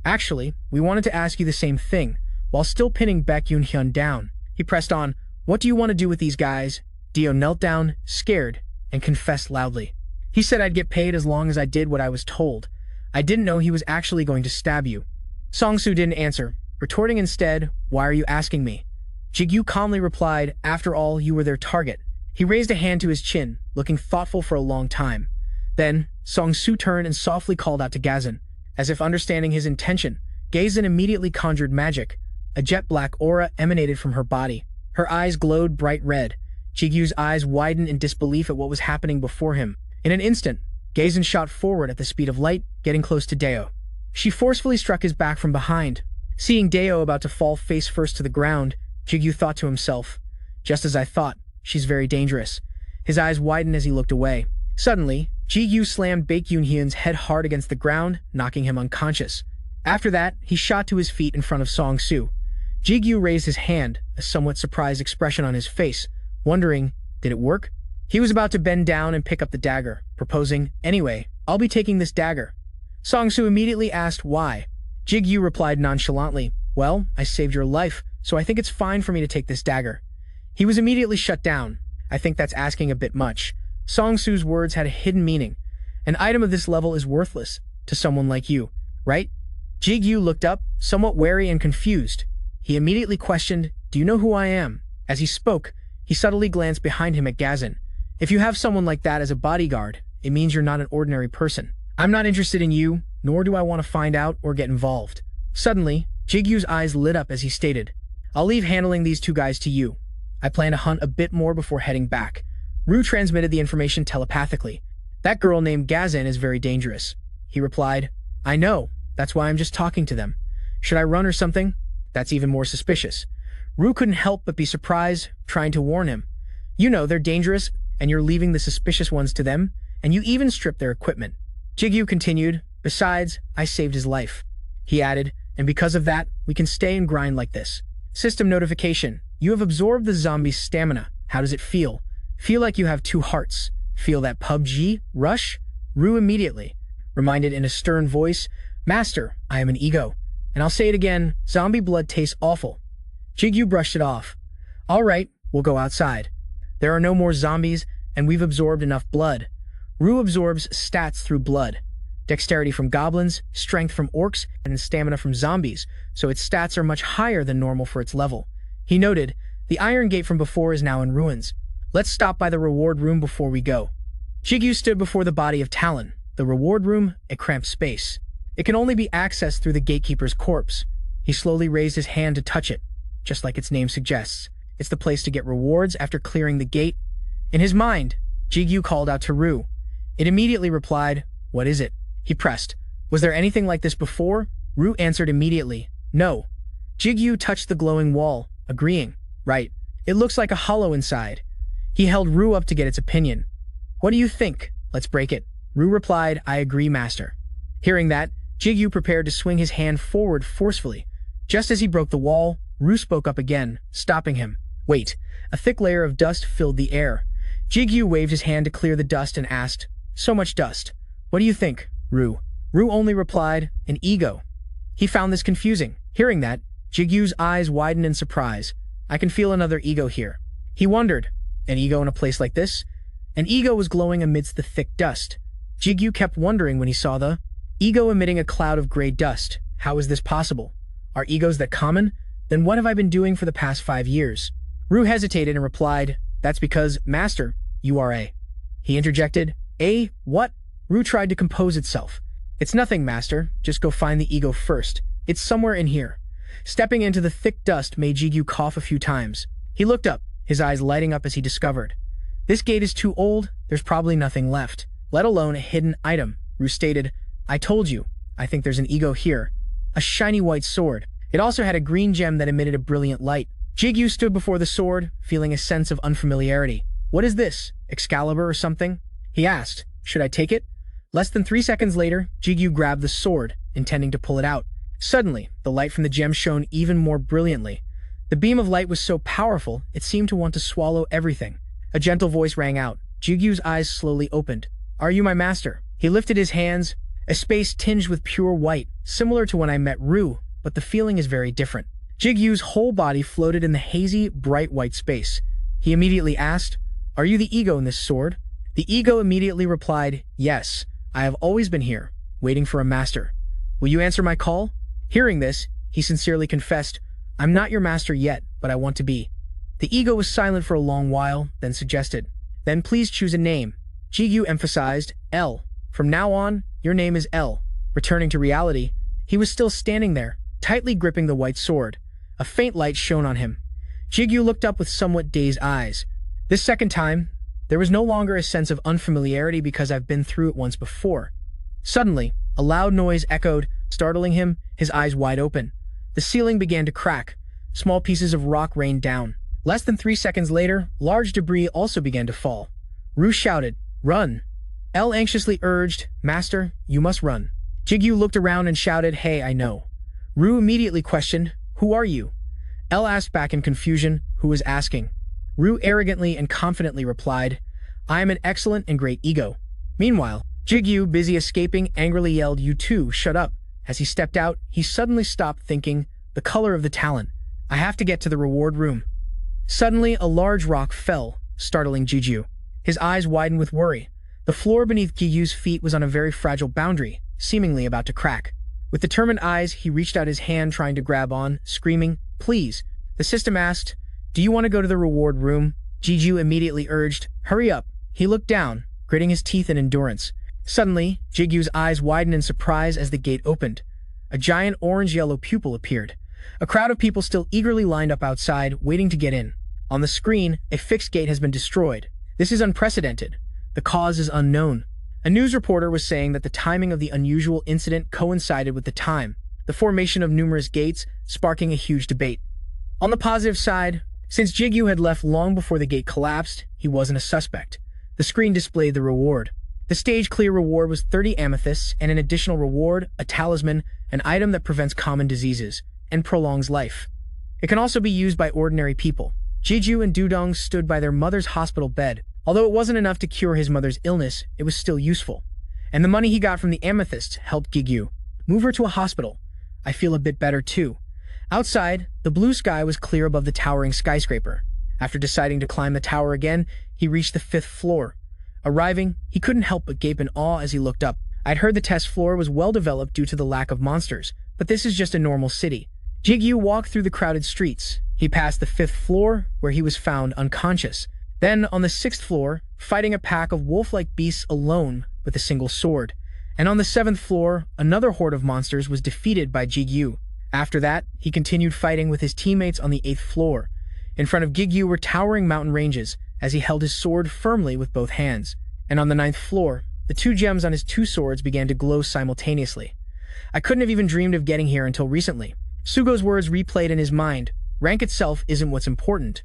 "Actually, we wanted to ask you the same thing," while still pinning Baekhyun down. He pressed on, "What do you want to do with these guys?" Dio knelt down, scared, and confessed loudly. "He said I'd get paid as long as I did what I was told. I didn't know he was actually going to stab you." Song-Soo didn't answer, retorting instead, "Why are you asking me?" Jigu calmly replied, "After all, you were their target." He raised a hand to his chin, looking thoughtful for a long time. Then, Song-Soo turned and softly called out to Gazin. As if understanding his intention, Gazin immediately conjured magic. A jet-black aura emanated from her body. Her eyes glowed bright red. Jigu's eyes widened in disbelief at what was happening before him. In an instant, Gazin shot forward at the speed of light, getting close to Deo. She forcefully struck his back from behind. Seeing Deo about to fall face first to the ground, Jigu thought to himself, "Just as I thought, she's very dangerous." His eyes widened as he looked away. Suddenly, Jigu slammed Baekhyun's head hard against the ground, knocking him unconscious. After that, he shot to his feet in front of Song-Soo. Jigu raised his hand, a somewhat surprised expression on his face, wondering, did it work? He was about to bend down and pick up the dagger, proposing, "Anyway, I'll be taking this dagger." Song-Soo immediately asked why. Jigu replied nonchalantly, "Well, I saved your life, so I think it's fine for me to take this dagger." He was immediately shut down. "I think that's asking a bit much." Song-Soo's words had a hidden meaning. "An item of this level is worthless to someone like you, right?" Jigu looked up, somewhat wary and confused. He immediately questioned, "Do you know who I am?" As he spoke, he subtly glanced behind him at Gazin. "If you have someone like that as a bodyguard, it means you're not an ordinary person. I'm not interested in you, nor do I want to find out or get involved. Suddenly, Jigu's eyes lit up as he stated, I'll leave handling these two guys to you. I plan to hunt a bit more before heading back. Rue transmitted the information telepathically. That girl named Gazan is very dangerous. He replied, I know. That's why I'm just talking to them. Should I run or something? That's even more suspicious. Rue couldn't help but be surprised, trying to warn him. You know they're dangerous, and you're leaving the suspicious ones to them, and you even stripped their equipment. Jigu continued, besides, I saved his life. He added, and because of that, we can stay and grind like this. System notification. You have absorbed the zombie's stamina. How does it feel? Feel like you have two hearts. Feel that PUBG rush? Rue immediately reminded in a stern voice, Master, I am an ego. And I'll say it again, zombie blood tastes awful. Jigu brushed it off. All right, we'll go outside. There are no more zombies, and we've absorbed enough blood. Rue absorbs stats through blood. Dexterity from goblins, strength from orcs, and stamina from zombies, so its stats are much higher than normal for its level. He noted, the iron gate from before is now in ruins. Let's stop by the reward room before we go. Jigu stood before the body of Talon. The reward room, a cramped space. It can only be accessed through the gatekeeper's corpse. He slowly raised his hand to touch it, just like its name suggests. It's the place to get rewards after clearing the gate. In his mind, Jigu called out to Rue. It immediately replied, What is it? He pressed. Was there anything like this before? Rue answered immediately, No. Jigu touched the glowing wall, agreeing. Right. It looks like a hollow inside. He held Rue up to get its opinion. What do you think? Let's break it. Rue replied, I agree, master. Hearing that, Jigu prepared to swing his hand forward forcefully. Just as he broke the wall, Rue spoke up again, stopping him. Wait. A thick layer of dust filled the air. Jigu waved his hand to clear the dust and asked, So much dust. What do you think, Rue? Rue only replied, An ego. He found this confusing. Hearing that, Jigu's eyes widened in surprise. I can feel another ego here. He wondered, an ego in a place like this? An ego was glowing amidst the thick dust. Jigu kept wondering when he saw the ego emitting a cloud of gray dust. How is this possible? Are egos that common? Then what have I been doing for the past 5 years? Rue hesitated and replied, That's because, Master, you are a. He interjected, A, what? Rue tried to compose itself. It's nothing, Master. Just go find the ego first. It's somewhere in here. Stepping into the thick dust made Jigu cough a few times. He looked up, his eyes lighting up as he discovered. This gate is too old, there's probably nothing left, let alone a hidden item. Rue stated, I told you, I think there's an ego here. A shiny white sword. It also had a green gem that emitted a brilliant light. Jigu stood before the sword, feeling a sense of unfamiliarity. What is this? Excalibur or something? He asked, Should I take it? Less than 3 seconds later, Jigu grabbed the sword, intending to pull it out. Suddenly, the light from the gem shone even more brilliantly. The beam of light was so powerful, it seemed to want to swallow everything. A gentle voice rang out. Jigu's eyes slowly opened. Are you my master? He lifted his hands, a space tinged with pure white, similar to when I met Rue, but the feeling is very different. Jigu's whole body floated in the hazy, bright white space. He immediately asked, Are you the ego in this sword? The ego immediately replied, Yes, I have always been here, waiting for a master. Will you answer my call? Hearing this, he sincerely confessed, I'm not your master yet, but I want to be. The ego was silent for a long while, then suggested, Then please choose a name. Jigu emphasized, L. From now on, your name is L. Returning to reality, he was still standing there, tightly gripping the white sword. A faint light shone on him. Jigu looked up with somewhat dazed eyes. This second time, there was no longer a sense of unfamiliarity because I've been through it once before. Suddenly, a loud noise echoed, startling him, his eyes wide open. The ceiling began to crack. Small pieces of rock rained down. Less than 3 seconds later, large debris also began to fall. Rue shouted, Run! L anxiously urged, Master, you must run. Jigu looked around and shouted, Hey, I know. Rue immediately questioned, Who are you? L asked back in confusion, who was asking. Rue arrogantly and confidently replied, I am an excellent and great ego. Meanwhile, Jigu, busy escaping, angrily yelled, You too, shut up. As he stepped out, he suddenly stopped thinking, the color of the talent. I have to get to the reward room. Suddenly, a large rock fell, startling Jigu. His eyes widened with worry. The floor beneath Jigu's feet was on a very fragile boundary, seemingly about to crack. With determined eyes, he reached out his hand trying to grab on, screaming, Please. The system asked, Do you want to go to the reward room? Jigu immediately urged, Hurry up. He looked down, gritting his teeth in endurance. Suddenly, Jigu's eyes widened in surprise as the gate opened. A giant orange-yellow pupil appeared. A crowd of people still eagerly lined up outside, waiting to get in. On the screen, a fixed gate has been destroyed. This is unprecedented. The cause is unknown. A news reporter was saying that the timing of the unusual incident coincided with the time, the formation of numerous gates, sparking a huge debate. On the positive side, since Jigu had left long before the gate collapsed, he wasn't a suspect. The screen displayed the reward. The stage-clear reward was 30 amethysts and an additional reward, a talisman, an item that prevents common diseases and prolongs life. It can also be used by ordinary people. Jigu and Dudong stood by their mother's hospital bed. Although it wasn't enough to cure his mother's illness, it was still useful. And the money he got from the amethysts helped Jigu move her to a hospital. I feel a bit better too. Outside, the blue sky was clear above the towering skyscraper. After deciding to climb the tower again, he reached the 5th floor. Arriving, he couldn't help but gape in awe as he looked up. I'd heard the test floor was well developed due to the lack of monsters, but this is just a normal city. Jigu walked through the crowded streets. He passed the 5th floor, where he was found unconscious. Then, on the 6th floor, fighting a pack of wolf-like beasts alone with a single sword. And on the 7th floor, another horde of monsters was defeated by Jigu. After that, he continued fighting with his teammates on the 8th floor. In front of Jigu were towering mountain ranges, as he held his sword firmly with both hands. And on the 9th floor, the 2 gems on his 2 swords began to glow simultaneously. I couldn't have even dreamed of getting here until recently. Sugo's words replayed in his mind. Rank itself isn't what's important.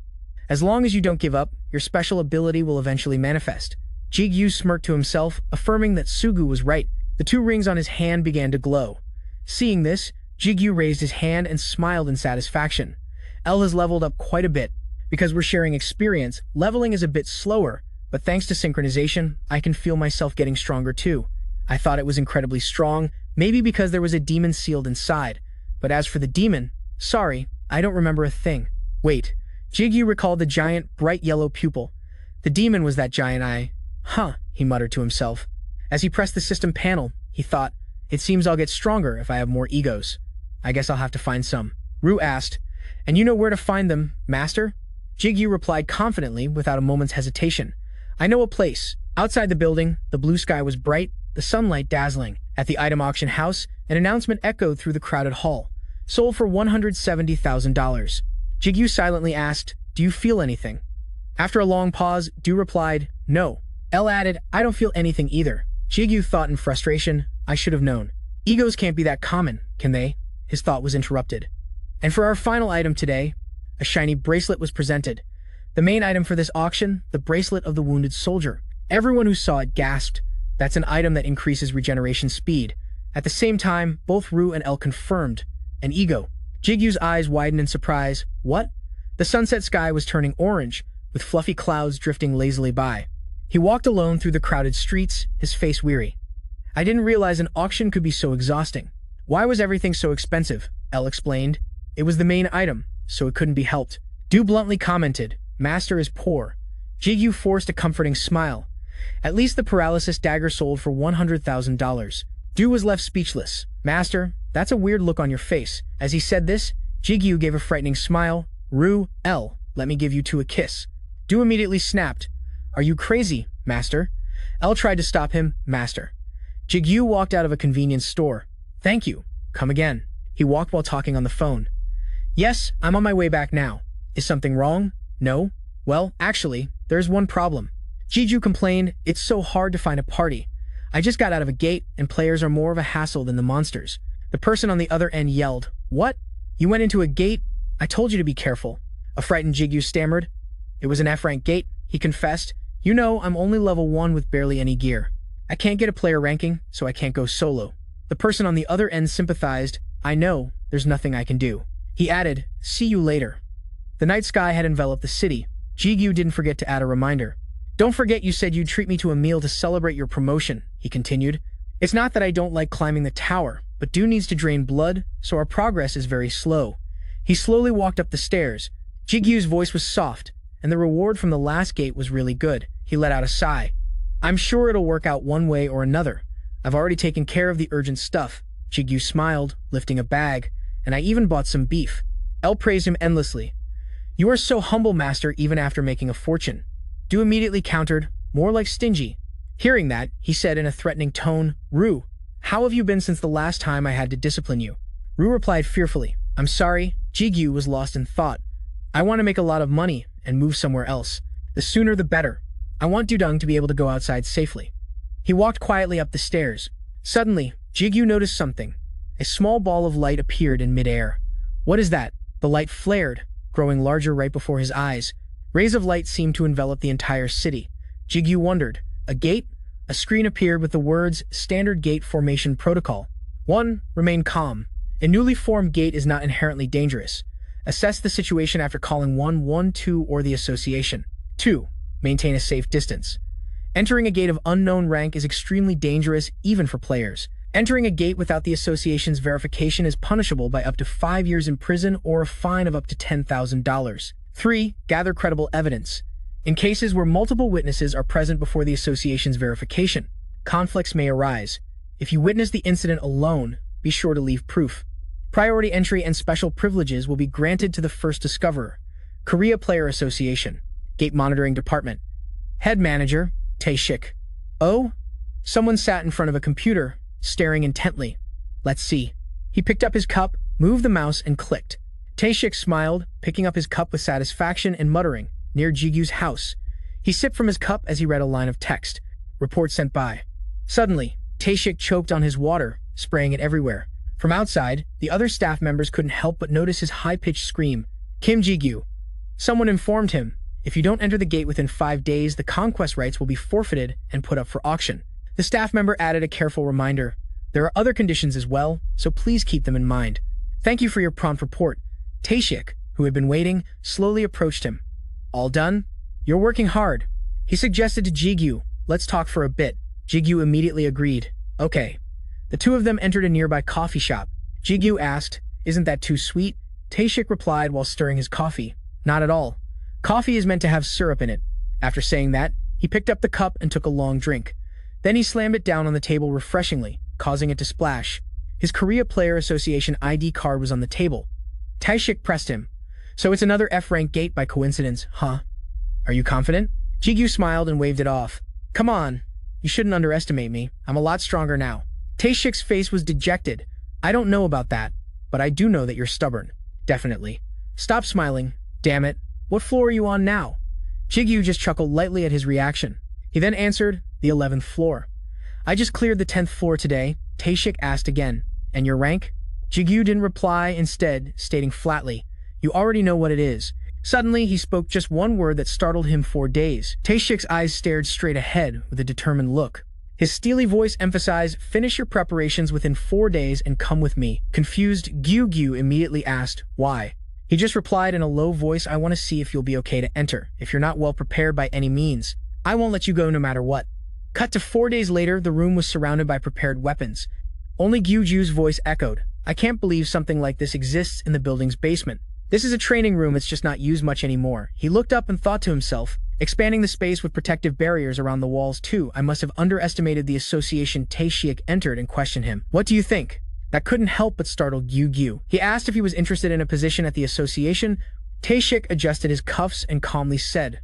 As long as you don't give up, your special ability will eventually manifest. Jigu smirked to himself, affirming that Sugu was right. The 2 rings on his hand began to glow. Seeing this, Jigu raised his hand and smiled in satisfaction. L has leveled up quite a bit. Because we're sharing experience, leveling is a bit slower, but thanks to synchronization, I can feel myself getting stronger too. I thought it was incredibly strong, maybe because there was a demon sealed inside. But as for the demon, sorry, I don't remember a thing. Wait. Jigu recalled the giant, bright yellow pupil. The demon was that giant eye. Huh, he muttered to himself. As he pressed the system panel, he thought, it seems I'll get stronger if I have more egos. I guess I'll have to find some. Ru asked, and you know where to find them, Master? Jigu replied confidently without a moment's hesitation. I know a place. Outside the building, the blue sky was bright, the sunlight dazzling. At the item auction house, an announcement echoed through the crowded hall. Sold for $170,000. Jigu silently asked, do you feel anything? After a long pause, Du replied, no. L added, I don't feel anything either. Jigu thought in frustration, I should have known. Egos can't be that common, can they? His thought was interrupted. And for our final item today, a shiny bracelet was presented. The main item for this auction, the bracelet of the wounded soldier. Everyone who saw it gasped. That's an item that increases regeneration speed. At the same time, both Ru and L confirmed. An ego. Jigu's eyes widened in surprise. What? The sunset sky was turning orange, with fluffy clouds drifting lazily by. He walked alone through the crowded streets, his face weary. I didn't realize an auction could be so exhausting. Why was everything so expensive? L explained. It was the main item, so it couldn't be helped. Du bluntly commented, Master is poor. Jigu forced a comforting smile. At least the paralysis dagger sold for $100,000. Du was left speechless. Master, that's a weird look on your face. As he said this, Jigu gave a frightening smile. Ru, L, let me give you 2 a kiss. Du immediately snapped. Are you crazy, Master? L tried to stop him. Master. Jigu walked out of a convenience store. Thank you. Come again. He walked while talking on the phone. Yes, I'm on my way back now. Is something wrong? No? Well, actually, there's one problem. Jigu complained, it's so hard to find a party. I just got out of a gate, and players are more of a hassle than the monsters. The person on the other end yelled, What? You went into a gate? I told you to be careful. A frightened Jigu stammered. It was an F-rank gate, he confessed. You know, I'm only level 1 with barely any gear. I can't get a player ranking, so I can't go solo. The person on the other end sympathized. I know, there's nothing I can do. He added, see you later. The night sky had enveloped the city. Jigu didn't forget to add a reminder. Don't forget you said you'd treat me to a meal to celebrate your promotion, he continued. It's not that I don't like climbing the tower, but Du needs to drain blood, so our progress is very slow. He slowly walked up the stairs. Jigu's voice was soft, and the reward from the last gate was really good. He let out a sigh. I'm sure it'll work out one way or another. I've already taken care of the urgent stuff. Jigu smiled, lifting a bag, and I even bought some beef. L praised him endlessly. You are so humble, Master, even after making a fortune. Du immediately countered, more like stingy. Hearing that, he said in a threatening tone, "Ru, how have you been since the last time I had to discipline you?" Ru replied fearfully, "I'm sorry." Jigu was lost in thought. "I want to make a lot of money and move somewhere else. The sooner the better. I want Dudong to be able to go outside safely." He walked quietly up the stairs. Suddenly, Jigu noticed something. A small ball of light appeared in midair. "What is that?" The light flared, growing larger right before his eyes. Rays of light seemed to envelop the entire city. Jigu wondered. A gate? A screen appeared with the words, "Standard Gate Formation Protocol." 1. Remain calm. A newly formed gate is not inherently dangerous. Assess the situation after calling 112 or the association. 2. Maintain a safe distance. Entering a gate of unknown rank is extremely dangerous even for players. Entering a gate without the association's verification is punishable by up to 5 years in prison or a fine of up to $10,000. 3. Gather credible evidence. In cases where multiple witnesses are present before the association's verification, conflicts may arise. If you witness the incident alone, be sure to leave proof. Priority entry and special privileges will be granted to the first discoverer. Korea Player Association. Gate Monitoring Department. Head Manager, Tae-shik. Oh? Someone sat in front of a computer, staring intently. Let's see. He picked up his cup, moved the mouse, and clicked. Tae-shik smiled, picking up his cup with satisfaction and muttering, "Near Jigu's house." He sipped from his cup as he read a line of text. "Report sent by." Suddenly, Tae-shik choked on his water, spraying it everywhere. From outside, the other staff members couldn't help but notice his high-pitched scream. "Kim Jigu." Someone informed him, "If you don't enter the gate within 5 days, the conquest rights will be forfeited and put up for auction." The staff member added a careful reminder. "There are other conditions as well, so please keep them in mind." "Thank you for your prompt report." Tae-shik, who had been waiting, slowly approached him. "All done? You're working hard." He suggested to Jigu, "Let's talk for a bit." Jigu immediately agreed. "Okay." The two of them entered a nearby coffee shop. Jigu asked, "Isn't that too sweet?" Tae-shik replied while stirring his coffee, "Not at all. Coffee is meant to have syrup in it." After saying that, he picked up the cup and took a long drink. Then he slammed it down on the table refreshingly, causing it to splash. His Korea Player Association ID card was on the table. Tae-shik pressed him. "So it's another F-rank gate by coincidence, huh? Are you confident?" Jigu smiled and waved it off. "Come on. You shouldn't underestimate me. I'm a lot stronger now." Tae-shik's face was dejected. "I don't know about that, but I do know that you're stubborn." "Definitely." "Stop smiling. Damn it. What floor are you on now?" Jigu just chuckled lightly at his reaction. He then answered, "The 11th floor." "I just cleared the 10th floor today," Tae-shik asked again. "And your rank?" Jigu didn't reply, instead stating flatly, "You already know what it is." Suddenly, he spoke just one word that startled him for days. Tae-shik's eyes stared straight ahead with a determined look. His steely voice emphasized, "Finish your preparations within 4 days and come with me." Confused, Gyu immediately asked, "Why?" He just replied in a low voice, "I want to see if you'll be okay to enter. If you're not well prepared by any means, I won't let you go no matter what." Cut to 4 days later, the room was surrounded by prepared weapons. Only Gyuju's voice echoed, "I can't believe something like this exists in the building's basement. This is a training room, it's just not used much anymore." He looked up and thought to himself, expanding the space with protective barriers around the walls too. I must have underestimated the association. Tae-shik entered and questioned him. "What do you think?" That couldn't help but startle Gyu. He asked if he was interested in a position at the association. Tae-shik adjusted his cuffs and calmly said,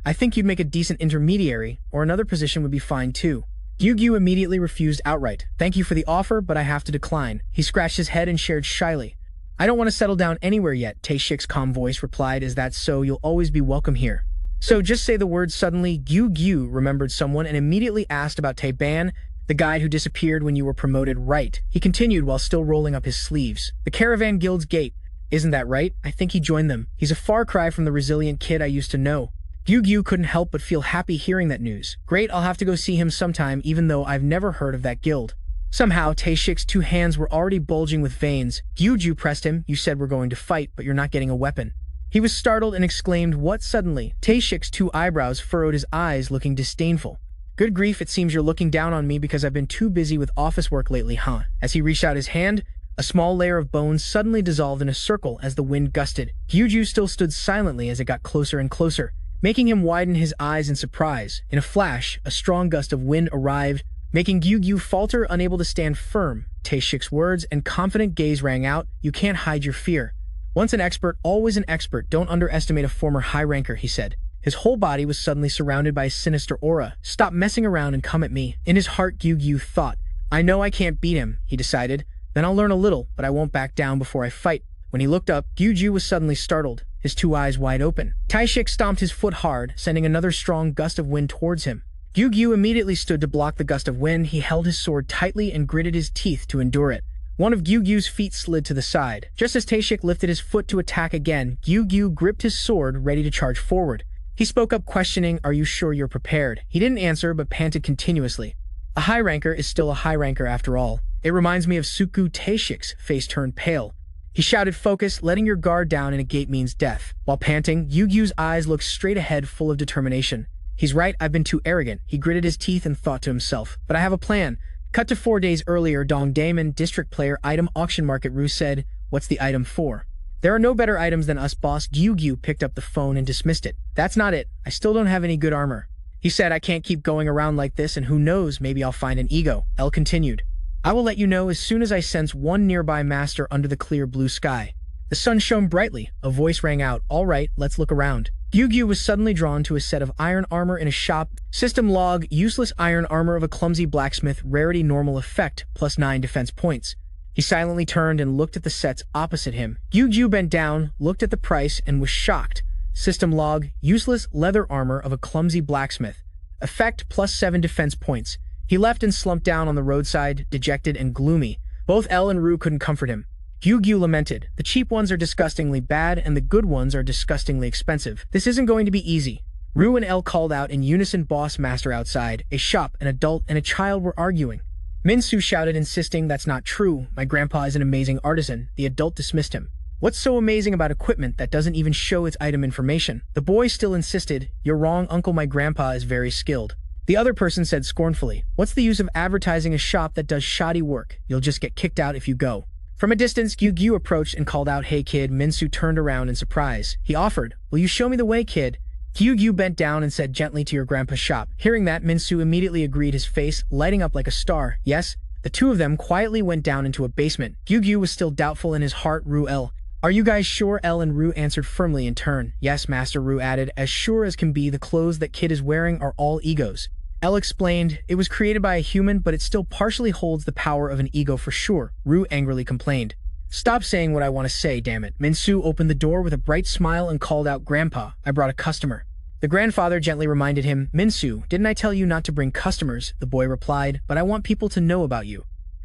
"I think you'd make a decent intermediary, or another position would be fine too." Gyu immediately refused outright. "Thank you for the offer, but I have to decline." He scratched his head and shared shyly, "I don't want to settle down anywhere yet." Tae-shik's calm voice replied, "Is that so? You'll always be welcome here." "So just say the word." Suddenly, Gyu remembered someone and immediately asked about Tae-ban, the guy who disappeared when you were promoted, right? He continued while still rolling up his sleeves. "The Caravan Guild's gate. Isn't that right? I think he joined them. He's a far cry from the resilient kid I used to know." Gyu couldn't help but feel happy hearing that news. "Great, I'll have to go see him sometime, even though I've never heard of that guild." Somehow, Tae-shik's 2 hands were already bulging with veins. Gyu pressed him. "You said we're going to fight, but you're not getting a weapon." He was startled and exclaimed, "What?" Suddenly, Tae-shik's 2 eyebrows furrowed, his eyes looking disdainful. "Good grief, it seems you're looking down on me because I've been too busy with office work lately, huh?" As he reached out his hand, a small layer of bones suddenly dissolved in a circle as the wind gusted. Gyu still stood silently as it got closer and closer, making him widen his eyes in surprise. In a flash, a strong gust of wind arrived, making Gyu falter, unable to stand firm. Tae-shik's words and confident gaze rang out, "You can't hide your fear. Once an expert, always an expert. Don't underestimate a former high ranker," he said. His whole body was suddenly surrounded by a sinister aura. "Stop messing around and come at me." In his heart, Jigu thought, "I know I can't beat him," he decided. "Then I'll learn a little, but I won't back down before I fight." When he looked up, Jigu was suddenly startled, his two eyes wide open. Taishik stomped his foot hard, sending another strong gust of wind towards him. Jigu immediately stood to block the gust of wind. He held his sword tightly and gritted his teeth to endure it. One of Gyugyu's feet slid to the side. Just as Taishik lifted his foot to attack again, Gyugyu gripped his sword, ready to charge forward. He spoke up, questioning, "Are you sure you're prepared?" He didn't answer, but panted continuously. A high ranker is still a high ranker after all. It reminds me of Suku. Taishik's face turned pale. He shouted, "Focus, letting your guard down in a gate means death." While panting, Gyugyu's eyes looked straight ahead, full of determination. "He's right, I've been too arrogant." He gritted his teeth and thought to himself, "But I have a plan." Cut to 4 days earlier, Dongdaemun district player item auction market. Ru said, "What's the item for?" "There are no better items than us, boss." Gyugyu picked up the phone and dismissed it. "That's not it. I still don't have any good armor." He said, "I can't keep going around like this, and who knows, maybe I'll find an ego." L continued, "I will let you know as soon as I sense one nearby master under the clear blue sky." The sun shone brightly. A voice rang out, "All right, let's look around." Gyugyu was suddenly drawn to a set of iron armor in a shop. System log: useless iron armor of a clumsy blacksmith, rarity normal effect, +9 defense points. He silently turned and looked at the sets opposite him. Gyugyu bent down, looked at the price, and was shocked. System log: useless leather armor of a clumsy blacksmith. Effect: +7 defense points. He left and slumped down on the roadside, dejected and gloomy. Both L and Ru couldn't comfort him. Gyugyu lamented, "The cheap ones are disgustingly bad, and the good ones are disgustingly expensive. This isn't going to be easy." Ru and L called out in unison. Boss master outside. A shop, an adult, and a child were arguing. Minsu shouted, insisting, "That's not true. My grandpa is an amazing artisan." The adult dismissed him. "What's so amazing about equipment that doesn't even show its item information?" The boy still insisted, "You're wrong, uncle. My grandpa is very skilled." The other person said scornfully, "What's the use of advertising a shop that does shoddy work? You'll just get kicked out if you go." From a distance, Gyugyu approached and called out, "Hey kid." Minsu turned around in surprise. He offered, "Will you show me the way, kid?" Gyugyu bent down and said gently, "To your grandpa's shop." Hearing that, Minsu immediately agreed, his face lighting up like a star. "Yes." The two of them quietly went down into a basement. Gyugyu was still doubtful in his heart. "Ru, L, are you guys sure?" L and Ru answered firmly in turn. "Yes, master." Ru added, "As sure as can be. The clothes that kid is wearing are all egos." L explained, "It was created by a human, but it still partially holds the power of an ego for sure." Ru angrily complained, "Stop saying what I want to say, damn it." Minsu opened the door with a bright smile and called out, "Grandpa, I brought a customer." The grandfather gently reminded him, "Minsu, didn't I tell you not to bring customers?" The boy replied, "But I want people to know about you."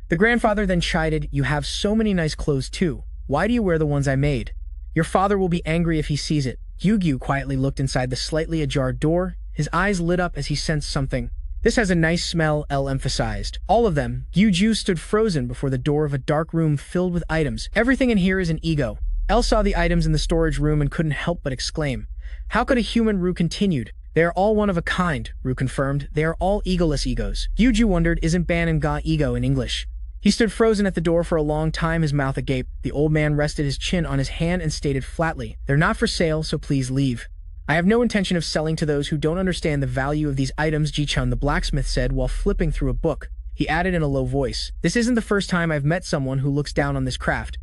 The grandfather then chided, "You have so many nice clothes too. Why do you wear the ones I made? Your father will be angry if he sees it." Gyugyu quietly looked inside the slightly ajar door. His eyes lit up as he sensed something. "This has a nice smell," L emphasized. All of them. Gyugyu stood frozen before the door of a dark room filled with items. "Everything in here is an ego." L saw the items in the storage room and couldn't help but exclaim, "How could a human?" Ru continued, "They are all one of a kind." Ru confirmed, "They are all egoless egos." Gyugyu wondered, "Isn't ban and ga ego in English?" He stood frozen at the door for a long time, his mouth agape. The old man rested his chin on his hand and stated flatly, "They're not for sale, so please leave." "I have no intention of selling to those who don't understand the value of these items," Ji-chun the blacksmith said while flipping through a book. He added in a low voice, "This isn't the first time I've met someone who looks down on this craft.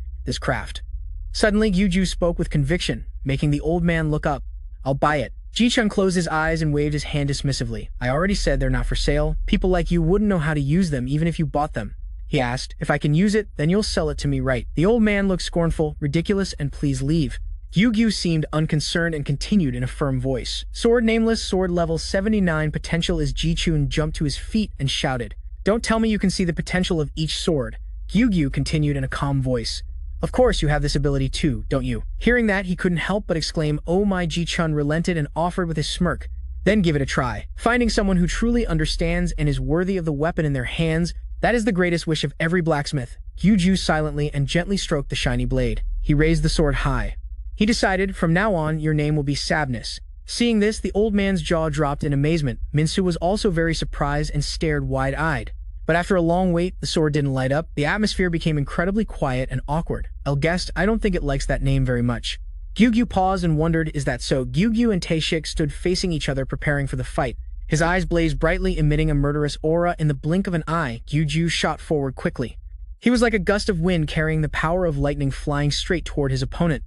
Suddenly, Gyugyu spoke with conviction, making the old man look up. "I'll buy it." Ji-chun closed his eyes and waved his hand dismissively. "I already said they're not for sale. People like you wouldn't know how to use them even if you bought them." He asked, "If I can use it, then you'll sell it to me, right?" The old man looked scornful, ridiculous, and "Please leave." Gyugyu seemed unconcerned and continued in a firm voice, "Sword nameless, sword level 79 potential is." Ji-chun jumped to his feet and shouted, "Don't tell me you can see the potential of each sword." Gyugyu continued in a calm voice, "Of course you have this ability too, don't you?" Hearing that, he couldn't help but exclaim, "Oh my." Ji-chun relented and offered with a smirk, "Then give it a try." Finding someone who truly understands and is worthy of the weapon in their hands, that is the greatest wish of every blacksmith. Gyugyu silently and gently stroked the shiny blade. He raised the sword high. He decided, "From now on, your name will be Sadness." Seeing this, the old man's jaw dropped in amazement. Minsu was also very surprised and stared wide-eyed. But after a long wait, the sword didn't light up. The atmosphere became incredibly quiet and awkward. "L guessed, I don't think it likes that name very much." Gyugyu paused and wondered, "Is that so?" Gyugyu and Taishik stood facing each other, preparing for the fight. His eyes blazed brightly, emitting a murderous aura. In the blink of an eye, Gyugyu shot forward quickly. He was like a gust of wind carrying the power of lightning, flying straight toward his opponent.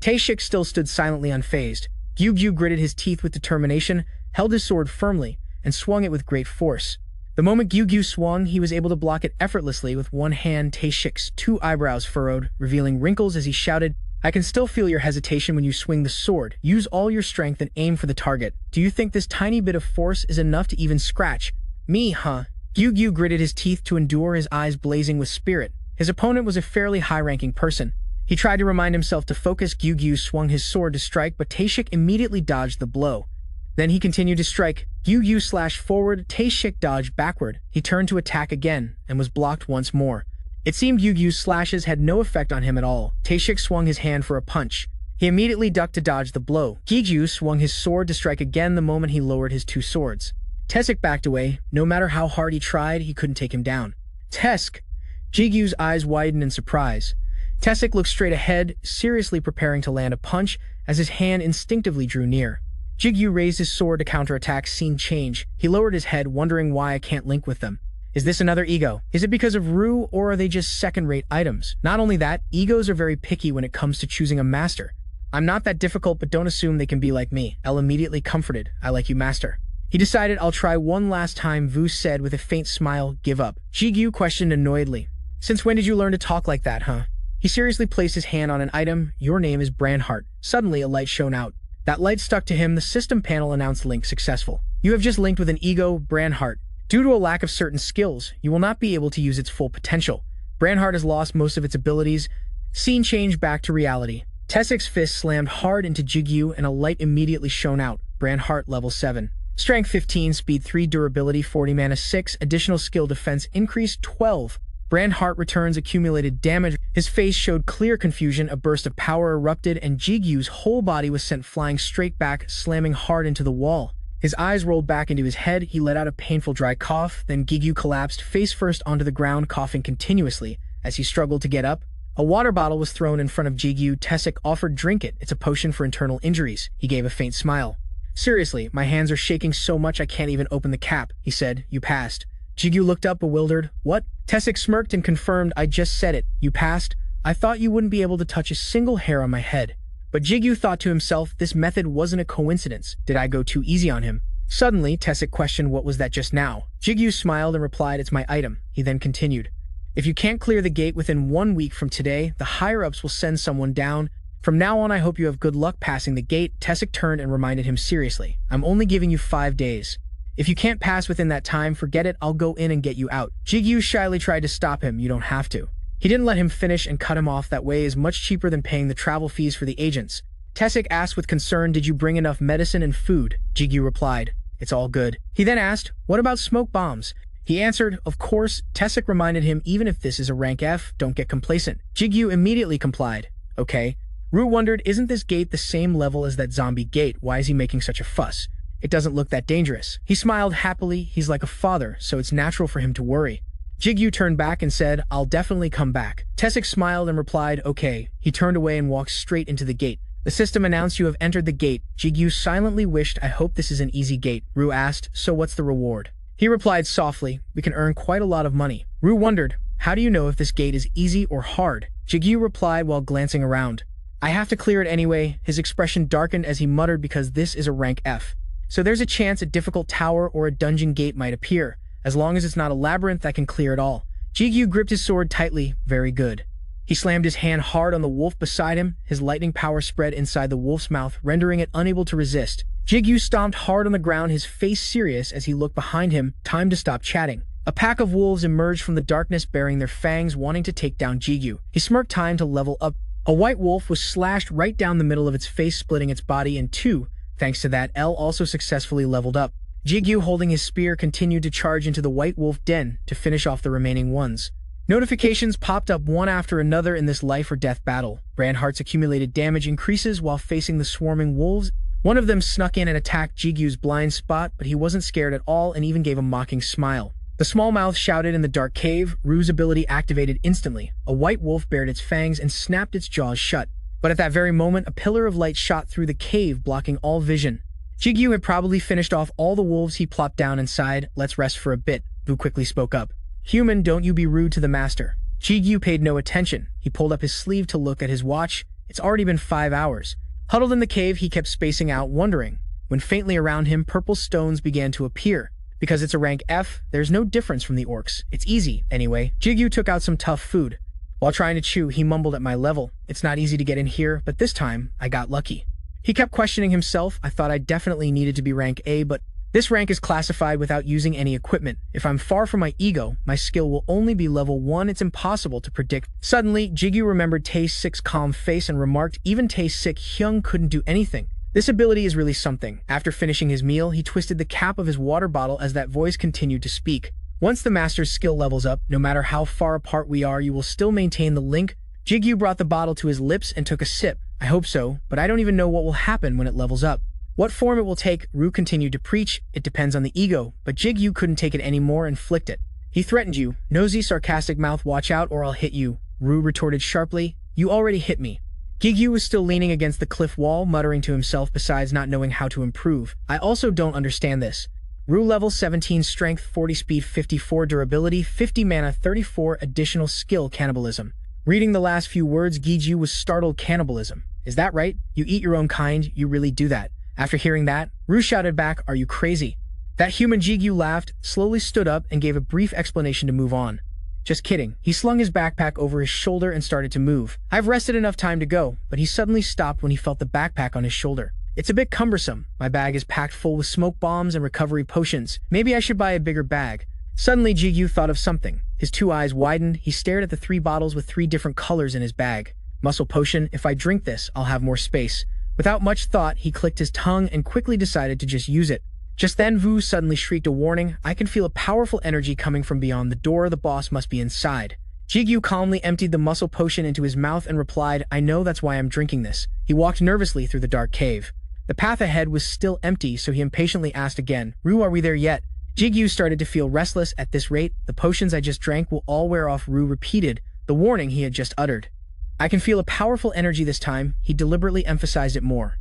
Taishik still stood silently unfazed. Jigu gritted his teeth with determination, held his sword firmly, and swung it with great force. The moment Jigu swung, he was able to block it effortlessly with one hand. Taeshik's 2 eyebrows furrowed, revealing wrinkles as he shouted, "I can still feel your hesitation when you swing the sword. Use all your strength and aim for the target. Do you think this tiny bit of force is enough to even scratch me, huh?" Jigu gritted his teeth to endure, his eyes blazing with spirit. His opponent was a fairly high-ranking person. He tried to remind himself to focus. Jigu swung his sword to strike, but Taeshik immediately dodged the blow. Then he continued to strike. Jigu slashed forward. Taeshik dodged backward. He turned to attack again, and was blocked once more. It seemed Jigu's slashes had no effect on him at all. Taeshik swung his hand for a punch. He immediately ducked to dodge the blow. Jigu swung his sword to strike again the moment he lowered his 2 swords. Taeshik backed away. No matter how hard he tried, he couldn't take him down. Tesk! Jigu's eyes widened in surprise. Taeshik looked straight ahead, seriously preparing to land a punch as his hand instinctively drew near. Jigu raised his sword to counterattack. Scene change. He lowered his head, wondering why I can't link with them. Is this another ego? Is it because of Ru, or are they just second-rate items? Not only that, egos are very picky when it comes to choosing a master. I'm not that difficult, but don't assume they can be like me. El immediately comforted. I like you, master. He decided, I'll try one last time, Vu said with a faint smile. Give up. Jigu questioned annoyedly. Since when did you learn to talk like that, huh? He seriously placed his hand on an item. Your name is Brandhart. Suddenly, a light shone out. That light stuck to him. The system panel announced link successful. You have just linked with an ego, Brandhart. Due to a lack of certain skills, you will not be able to use its full potential. Brandhart has lost most of its abilities. Scene changed back to reality. Taeshik's fist slammed hard into Jigu and a light immediately shone out. Brandhart level 7. Strength 15, speed 3, durability 40, mana 6, additional skill defense increase 12. Brandhart returns accumulated damage. His face showed clear confusion. A burst of power erupted and Jigu's whole body was sent flying straight back, slamming hard into the wall. His eyes rolled back into his head. He let out a painful dry cough. Then Jigu collapsed face first onto the ground, coughing continuously. As he struggled to get up, a water bottle was thrown in front of Jigu. Taeshik offered, drink it. It's a potion for internal injuries. He gave a faint smile. Seriously, my hands are shaking so much I can't even open the cap, he said. You passed. Jigu looked up bewildered. What? Taeshik smirked and confirmed, I just said it. You passed? I thought you wouldn't be able to touch a single hair on my head. But Jigu thought to himself, this method wasn't a coincidence. Did I go too easy on him? Suddenly, Taeshik questioned, what was that just now? Jigu smiled and replied, it's my item. He then continued, if you can't clear the gate within 1 week from today, the higher-ups will send someone down. From now on, I hope you have good luck passing the gate. Taeshik turned and reminded him seriously, I'm only giving you 5 days. If you can't pass within that time, forget it, I'll go in and get you out. Jigu shyly tried to stop him. You don't have to. He didn't let him finish and cut him off. That way is much cheaper than paying the travel fees for the agents. Taeshik asked with concern, did you bring enough medicine and food? Jigu replied, it's all good. He then asked, what about smoke bombs? He answered, of course. Taeshik reminded him, even if this is a rank F, don't get complacent. Jigu immediately complied. Okay. Ru wondered, isn't this gate the same level as that zombie gate? Why is he making such a fuss? It doesn't look that dangerous. He smiled happily. He's like a father, so it's natural for him to worry. Jigu turned back and said, I'll definitely come back. Taeshik smiled and replied, okay. He turned away and walked straight into the gate. The system announced you have entered the gate. Jigu silently wished, I hope this is an easy gate. Ru asked, so what's the reward? He replied softly, we can earn quite a lot of money. Ru wondered, how do you know if this gate is easy or hard? Jigu replied while glancing around, I have to clear it anyway. His expression darkened as he muttered, because this is a rank F. So there's a chance a difficult tower or a dungeon gate might appear. As long as it's not a labyrinth, I can clear it all. Jigu gripped his sword tightly. Very good. He slammed his hand hard on the wolf beside him. His lightning power spread inside the wolf's mouth, rendering it unable to resist. Jigu stomped hard on the ground, his face serious as he looked behind him. Time to stop chatting. A pack of wolves emerged from the darkness, baring their fangs, wanting to take down Jigu. He smirked. Time to level up. A white wolf was slashed right down the middle of its face, splitting its body in two. Thanks to that, L also successfully leveled up. Jigu, holding his spear, continued to charge into the white wolf den to finish off the remaining ones. Notifications popped up one after another in this life or death battle. Brandhart's accumulated damage increases while facing the swarming wolves. One of them snuck in and attacked Jigu's blind spot, but he wasn't scared at all and even gave a mocking smile. The small mouth shouted in the dark cave. Ru's ability activated instantly. A white wolf bared its fangs and snapped its jaws shut. But at that very moment, a pillar of light shot through the cave, blocking all vision. Jigu had probably finished off all the wolves. He plopped down inside. Let's rest for a bit, Vu quickly spoke up. Human, don't you be rude to the master. Jigu paid no attention. He pulled up his sleeve to look at his watch. It's already been 5 hours. Huddled in the cave, he kept spacing out, wondering, when faintly around him purple stones began to appear. Because it's a rank F, there's no difference from the orcs. It's easy, anyway. Jigu took out some tough food. While trying to chew, he mumbled at my level. It's not easy to get in here, but this time, I got lucky. He kept questioning himself. I thought I definitely needed to be rank A, but this rank is classified without using any equipment. If I'm far from my ego, my skill will only be level 1. It's impossible to predict. Suddenly, Jigu remembered Tae-sik's calm face and remarked, even Tae-sik Hyung couldn't do anything. This ability is really something. After finishing his meal, he twisted the cap of his water bottle as that voice continued to speak. Once the master's skill levels up, no matter how far apart we are, you will still maintain the link. Jigu brought the bottle to his lips and took a sip. I hope so, but I don't even know what will happen when it levels up. What form it will take, Ru continued to preach. It depends on the ego, but Jigu couldn't take it anymore and flicked it. He threatened you. Nosy, sarcastic mouth, watch out or I'll hit you. Ru retorted sharply. You already hit me. Jigu was still leaning against the cliff wall, muttering to himself besides not knowing how to improve. I also don't understand this. Ru level 17 strength, 40 speed, 54 durability, 50 mana, 34 additional skill cannibalism. Reading the last few words, Jigu was startled. Cannibalism. Is that right? You eat your own kind, you really do that. After hearing that, Ru shouted back, are you crazy? That human. Jigu laughed, slowly stood up, and gave a brief explanation to move on. Just kidding. He slung his backpack over his shoulder and started to move. I've rested enough time to go, but he suddenly stopped when he felt the backpack on his shoulder. It's a bit cumbersome. My bag is packed full with smoke bombs and recovery potions. Maybe I should buy a bigger bag. Suddenly, Jigu thought of something. His two eyes widened. He stared at the 3 bottles with 3 different colors in his bag. Muscle potion. If I drink this, I'll have more space. Without much thought, he clicked his tongue and quickly decided to just use it. Just then, Vu suddenly shrieked a warning. I can feel a powerful energy coming from beyond the door. The boss must be inside. Jigu calmly emptied the muscle potion into his mouth and replied, I know, that's why I'm drinking this. He walked nervously through the dark cave. The path ahead was still empty, so he impatiently asked again, Ru, are we there yet? Jigu started to feel restless. At this rate, the potions I just drank will all wear off. Ru repeated the warning he had just uttered. I can feel a powerful energy this time. He deliberately emphasized it more.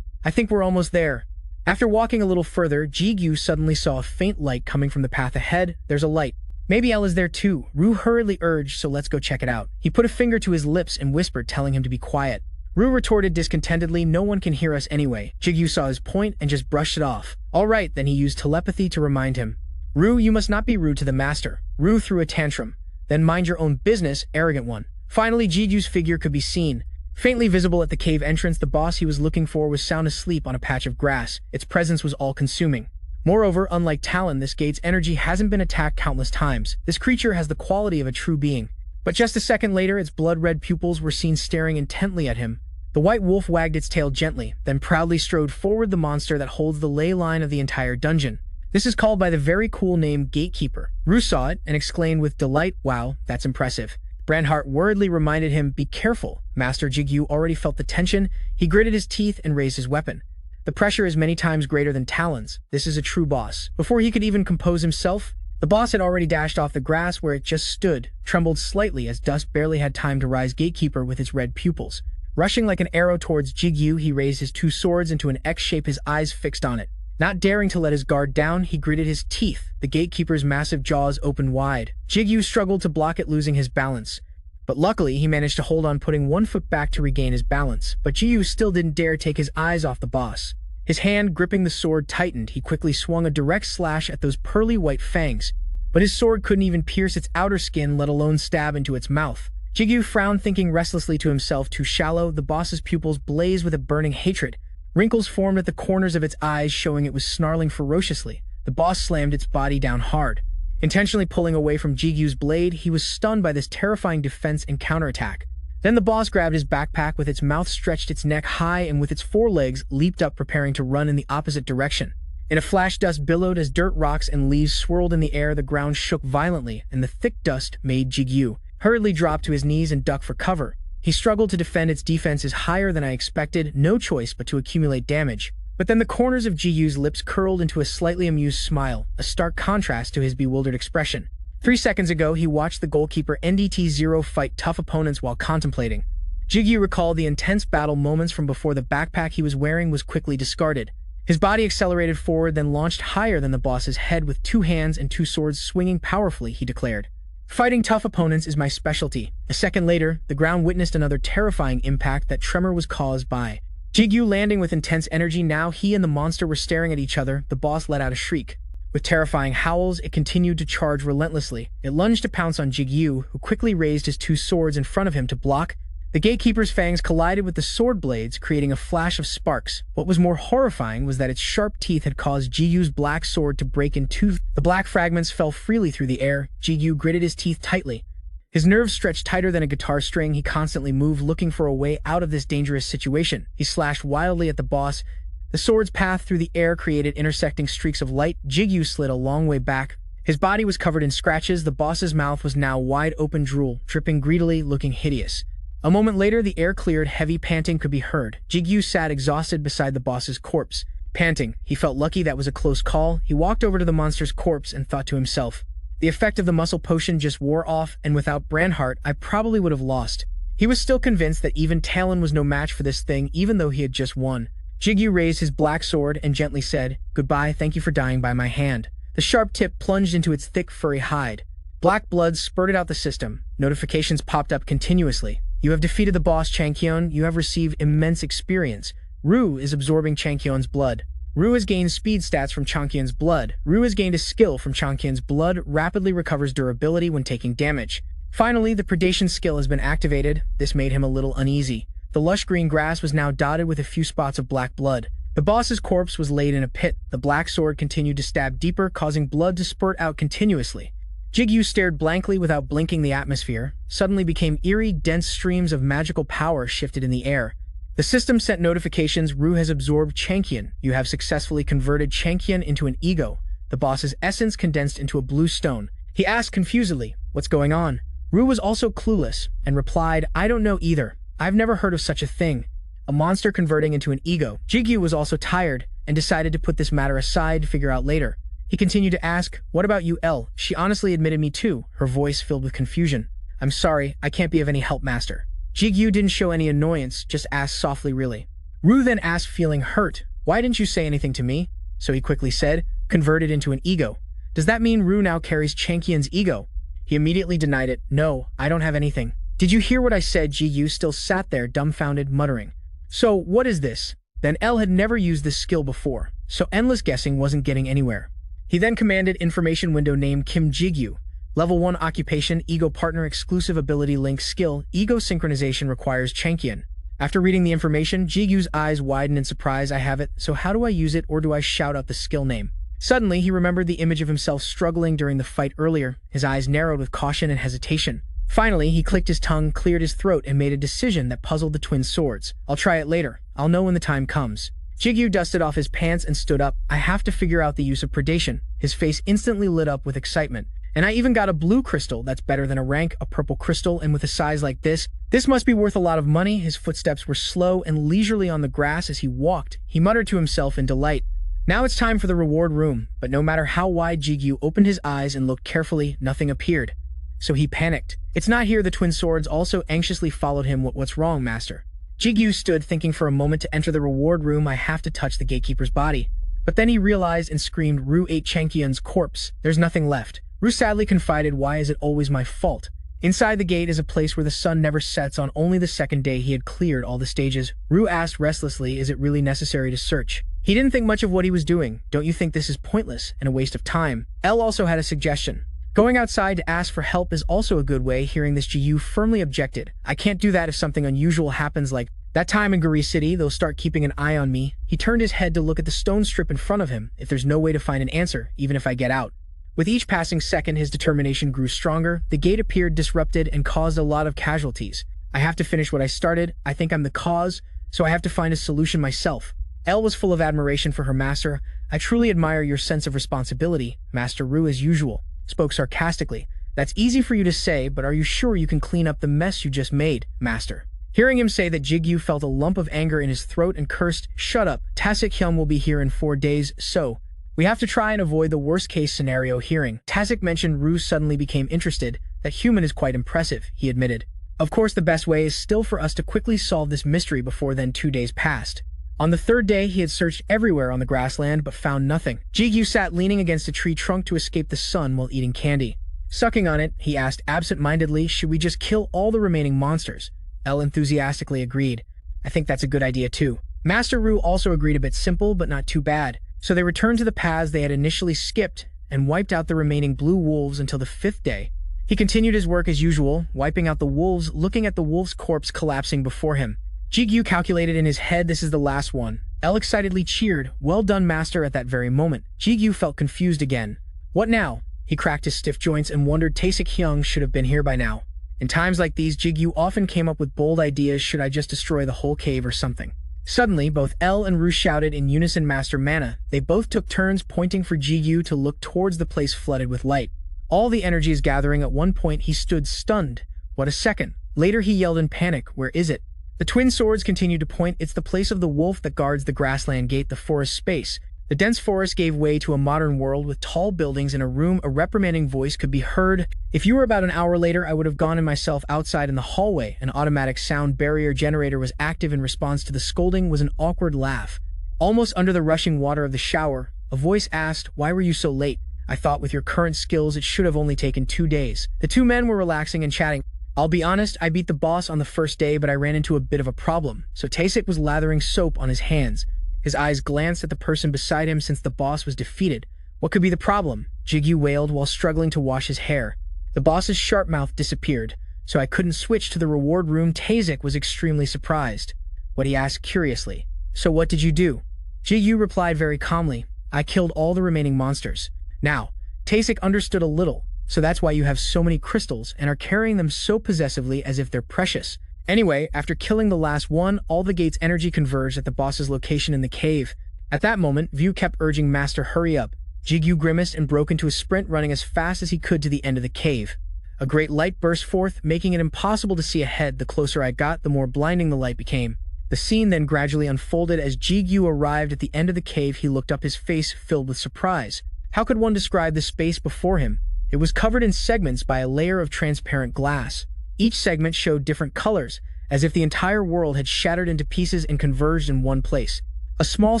I think we're almost there. After walking a little further, Jigu suddenly saw a faint light coming from the path ahead. There's a light. Maybe Elle is there too. Ru hurriedly urged, so let's go check it out. He put a finger to his lips and whispered, telling him to be quiet. Ru retorted discontentedly, no one can hear us anyway. Jigu saw his point and just brushed it off. All right, then he used telepathy to remind him. Ru, you must not be rude to the master. Ru threw a tantrum. Then mind your own business, arrogant one. Finally, Jigu's figure could be seen. Faintly visible at the cave entrance, the boss he was looking for was sound asleep on a patch of grass. Its presence was all-consuming. Moreover, unlike Talon, this gate's energy hasn't been attacked countless times. This creature has the quality of a true being. But just a second later, its blood-red pupils were seen staring intently at him. The white wolf wagged its tail gently, then proudly strode forward. The monster that holds the ley line of the entire dungeon. This is called by the very cool name Gatekeeper. Ru saw it and exclaimed with delight, wow, that's impressive. Brandhart worriedly reminded him, be careful. Master Jigu already felt the tension. He gritted his teeth and raised his weapon. The pressure is many times greater than Talon's. This is a true boss. Before he could even compose himself, the boss had already dashed off the grass where it just stood, trembled slightly as dust barely had time to rise. Gatekeeper with its red pupils. Rushing like an arrow towards Jigu, he raised his 2 swords into an X shape, his eyes fixed on it. Not daring to let his guard down, he gritted his teeth. The Gatekeeper's massive jaws opened wide. Jigu struggled to block it, losing his balance. But luckily, he managed to hold on, putting 1 foot back to regain his balance. But Jigu still didn't dare take his eyes off the boss. His hand gripping the sword tightened. He quickly swung a direct slash at those pearly white fangs. But his sword couldn't even pierce its outer skin, let alone stab into its mouth. Jigu frowned, thinking restlessly to himself, too shallow. The boss's pupils blazed with a burning hatred. Wrinkles formed at the corners of its eyes, showing it was snarling ferociously. The boss slammed its body down hard. Intentionally pulling away from Jigu's blade, he was stunned by this terrifying defense and counterattack. Then the boss grabbed his backpack, with its mouth stretched, its neck high, and with its 4 legs leaped up, preparing to run in the opposite direction. In a flash, dust billowed as dirt, rocks, and leaves swirled in the air. The ground shook violently, and the thick dust made Jigu hurriedly drop to his knees and duck for cover. He struggled to defend. Its defense is higher than I expected, no choice but to accumulate damage. But then the corners of Jigu's lips curled into a slightly amused smile, a stark contrast to his bewildered expression. 3 seconds ago, he watched the goalkeeper NDT0 fight tough opponents while contemplating. Jigu recalled the intense battle moments from before. The backpack he was wearing was quickly discarded. His body accelerated forward, then launched higher than the boss's head with 2 hands and 2 swords swinging powerfully, he declared. Fighting tough opponents is my specialty. A second later, the ground witnessed another terrifying impact. That tremor was caused by Jigu landing with intense energy. Now he and the monster were staring at each other. The boss let out a shriek. With terrifying howls, it continued to charge relentlessly. It lunged to pounce on Jigu, who quickly raised his two swords in front of him to block. The gatekeeper's fangs collided with the sword blades, creating a flash of sparks. What was more horrifying was that its sharp teeth had caused Jigu's black sword to break in two. The black fragments fell freely through the air. Jigu gritted his teeth tightly. His nerves stretched tighter than a guitar string. He constantly moved, looking for a way out of this dangerous situation. He slashed wildly at the boss. The sword's path through the air created intersecting streaks of light. Jigu slid a long way back. His body was covered in scratches. The boss's mouth was now wide open, drool dripping greedily, looking hideous. A moment later, the air cleared. Heavy panting could be heard. Jigu sat exhausted beside the boss's corpse. Panting, he felt lucky that was a close call. He walked over to the monster's corpse and thought to himself, the effect of the muscle potion just wore off, and without Brandhart, I probably would have lost. He was still convinced that even Talon was no match for this thing, even though he had just won. Jigu raised his black sword and gently said, "Goodbye, thank you for dying by my hand." The sharp tip plunged into its thick, furry hide. Black blood spurted out the system. Notifications popped up continuously. You have defeated the boss, Changkyun. You have received immense experience. Ru is absorbing Changkyun's blood. Ru has gained speed stats from Changkyun's blood. Ru has gained a skill from Changkyun's blood, rapidly recovers durability when taking damage. Finally, the predation skill has been activated. This made him a little uneasy. The lush green grass was now dotted with a few spots of black blood. The boss's corpse was laid in a pit. The black sword continued to stab deeper, causing blood to spurt out continuously. Jigu stared blankly without blinking. The atmosphere suddenly became eerie. Dense streams of magical power shifted in the air. The system sent notifications. Ru has absorbed Changkyun. You have successfully converted Changkyun into an ego. The boss's essence condensed into a blue stone. He asked confusedly, "What's going on?" Ru was also clueless and replied, "I don't know either. I've never heard of such a thing. A monster converting into an ego." Jigu was also tired and decided to put this matter aside to figure out later. He continued to ask, "What about you, L?" She honestly admitted me too, her voice filled with confusion. "I'm sorry, I can't be of any help, master." Jigu didn't show any annoyance, just asked softly, "Really?" Ru then asked, feeling hurt, "Why didn't you say anything to me?" So he quickly said, "Converted into an ego. Does that mean Ru now carries Changkyun's ego?" He immediately denied it. "No, I don't have anything." "Did you hear what I said?" Jigu still sat there, dumbfounded, muttering. "So, what is this?" Then L had never used this skill before, so endless guessing wasn't getting anywhere. He then commanded information window name Kim Jigu. Level 1 occupation, ego partner, exclusive ability link skill, ego synchronization requires Changkyun. After reading the information, Jigu's eyes widened in surprise. "I have it, so how do I use it, or do I shout out the skill name?" Suddenly, he remembered the image of himself struggling during the fight earlier. His eyes narrowed with caution and hesitation. Finally, he clicked his tongue, cleared his throat, and made a decision that puzzled the twin swords. "I'll try it later. I'll know when the time comes." Jigu dusted off his pants and stood up. "I have to figure out the use of predation." His face instantly lit up with excitement. "And I even got a blue crystal. That's better than a rank, a purple crystal, and with a size like this must be worth a lot of money." His footsteps were slow and leisurely on the grass as he walked. He muttered to himself in delight. Now it's time for the reward room, but no matter how wide Jigu opened his eyes and looked carefully, nothing appeared. So he panicked. "It's not here." The twin swords also anxiously followed him. What's wrong, master?" Jigu stood thinking for a moment to enter the reward room. "I have to touch the gatekeeper's body." But then he realized and screamed, "Ru ate Changkyun's corpse. There's nothing left." Ru sadly confided, "Why is it always my fault?" Inside the gate is a place where the sun never sets. On only the second day he had cleared all the stages. Ru asked restlessly, "Is it really necessary to search?" He didn't think much of what he was doing. "Don't you think this is pointless and a waste of time?" L also had a suggestion. "Going outside to ask for help is also a good way." Hearing this, Jigu firmly objected. "I can't do that. If something unusual happens like that time in Guri City, they'll start keeping an eye on me." He turned his head to look at the stone strip in front of him. "If there's no way to find an answer, even if I get out." With each passing second, his determination grew stronger. The gate appeared disrupted and caused a lot of casualties. "I have to finish what I started. I think I'm the cause, so I have to find a solution myself." Elle was full of admiration for her master. "I truly admire your sense of responsibility." Master Ru, as usual, spoke sarcastically. "That's easy for you to say, but are you sure you can clean up the mess you just made, master?" Hearing him say that, Jigu felt a lump of anger in his throat and cursed, "Shut up. Tasik Hyum will be here in 4 days, so we have to try and avoid the worst-case scenario." Hearing Tasik mention, Ru suddenly became interested. "That human is quite impressive," he admitted. "Of course, the best way is still for us to quickly solve this mystery before then." 2 days passed. On the 3rd day, he had searched everywhere on the grassland but found nothing. Jigu sat leaning against a tree trunk to escape the sun while eating candy. Sucking on it, he asked absent-mindedly, "Should we just kill all the remaining monsters?" Elle enthusiastically agreed. "I think that's a good idea too." Master Ru also agreed a bit simple, but not too bad. So they returned to the paths they had initially skipped and wiped out the remaining blue wolves until the 5th day. He continued his work as usual, wiping out the wolves, looking at the wolf's corpse collapsing before him. Jigu calculated in his head this is the last one. El excitedly cheered, "Well done, master," at that very moment. Jigu felt confused again. What now? He cracked his stiff joints and wondered Taesik Hyung should have been here by now. In times like these, Jigu often came up with bold ideas. Should I just destroy the whole cave or something? Suddenly, both El and Ru shouted in unison Master Mana. They both took turns pointing for Jigu to look towards the place flooded with light. All the energy is gathering. At one point, he stood stunned. What a second. Later, he yelled in panic, "Where is it?" The twin swords continued to point. It's the place of the wolf that guards the grassland gate, the forest space. The dense forest gave way to a modern world with tall buildings and a room. A reprimanding voice could be heard. If you were about an hour later, I would have gone in myself outside in the hallway. An automatic sound barrier generator was active in response to the scolding. Was an awkward laugh. Almost under the rushing water of the shower, a voice asked, "Why were you so late? I thought with your current skills it should have only taken 2 days. The two men were relaxing and chatting. I'll be honest, I beat the boss on the first day, but I ran into a bit of a problem. So Taesik was lathering soap on his hands. His eyes glanced at the person beside him since the boss was defeated. What could be the problem? Jigu wailed while struggling to wash his hair. The boss's sharp mouth disappeared, so I couldn't switch to the reward room. Taesik was extremely surprised. What he asked curiously. So what did you do? Jigu replied very calmly. I killed all the remaining monsters. Now, Taesik understood a little. So that's why you have so many crystals and are carrying them so possessively as if they're precious. Anyway, after killing the last one, all the gate's energy converged at the boss's location in the cave. At that moment, View kept urging Master hurry up. Jigu grimaced and broke into a sprint, running as fast as he could to the end of the cave. A great light burst forth, making it impossible to see ahead. The closer I got, the more blinding the light became. The scene then gradually unfolded. As Jigu arrived at the end of the cave, he looked up, his face filled with surprise. How could one describe the space before him? It was covered in segments by a layer of transparent glass. Each segment showed different colors, as if the entire world had shattered into pieces and converged in one place. A small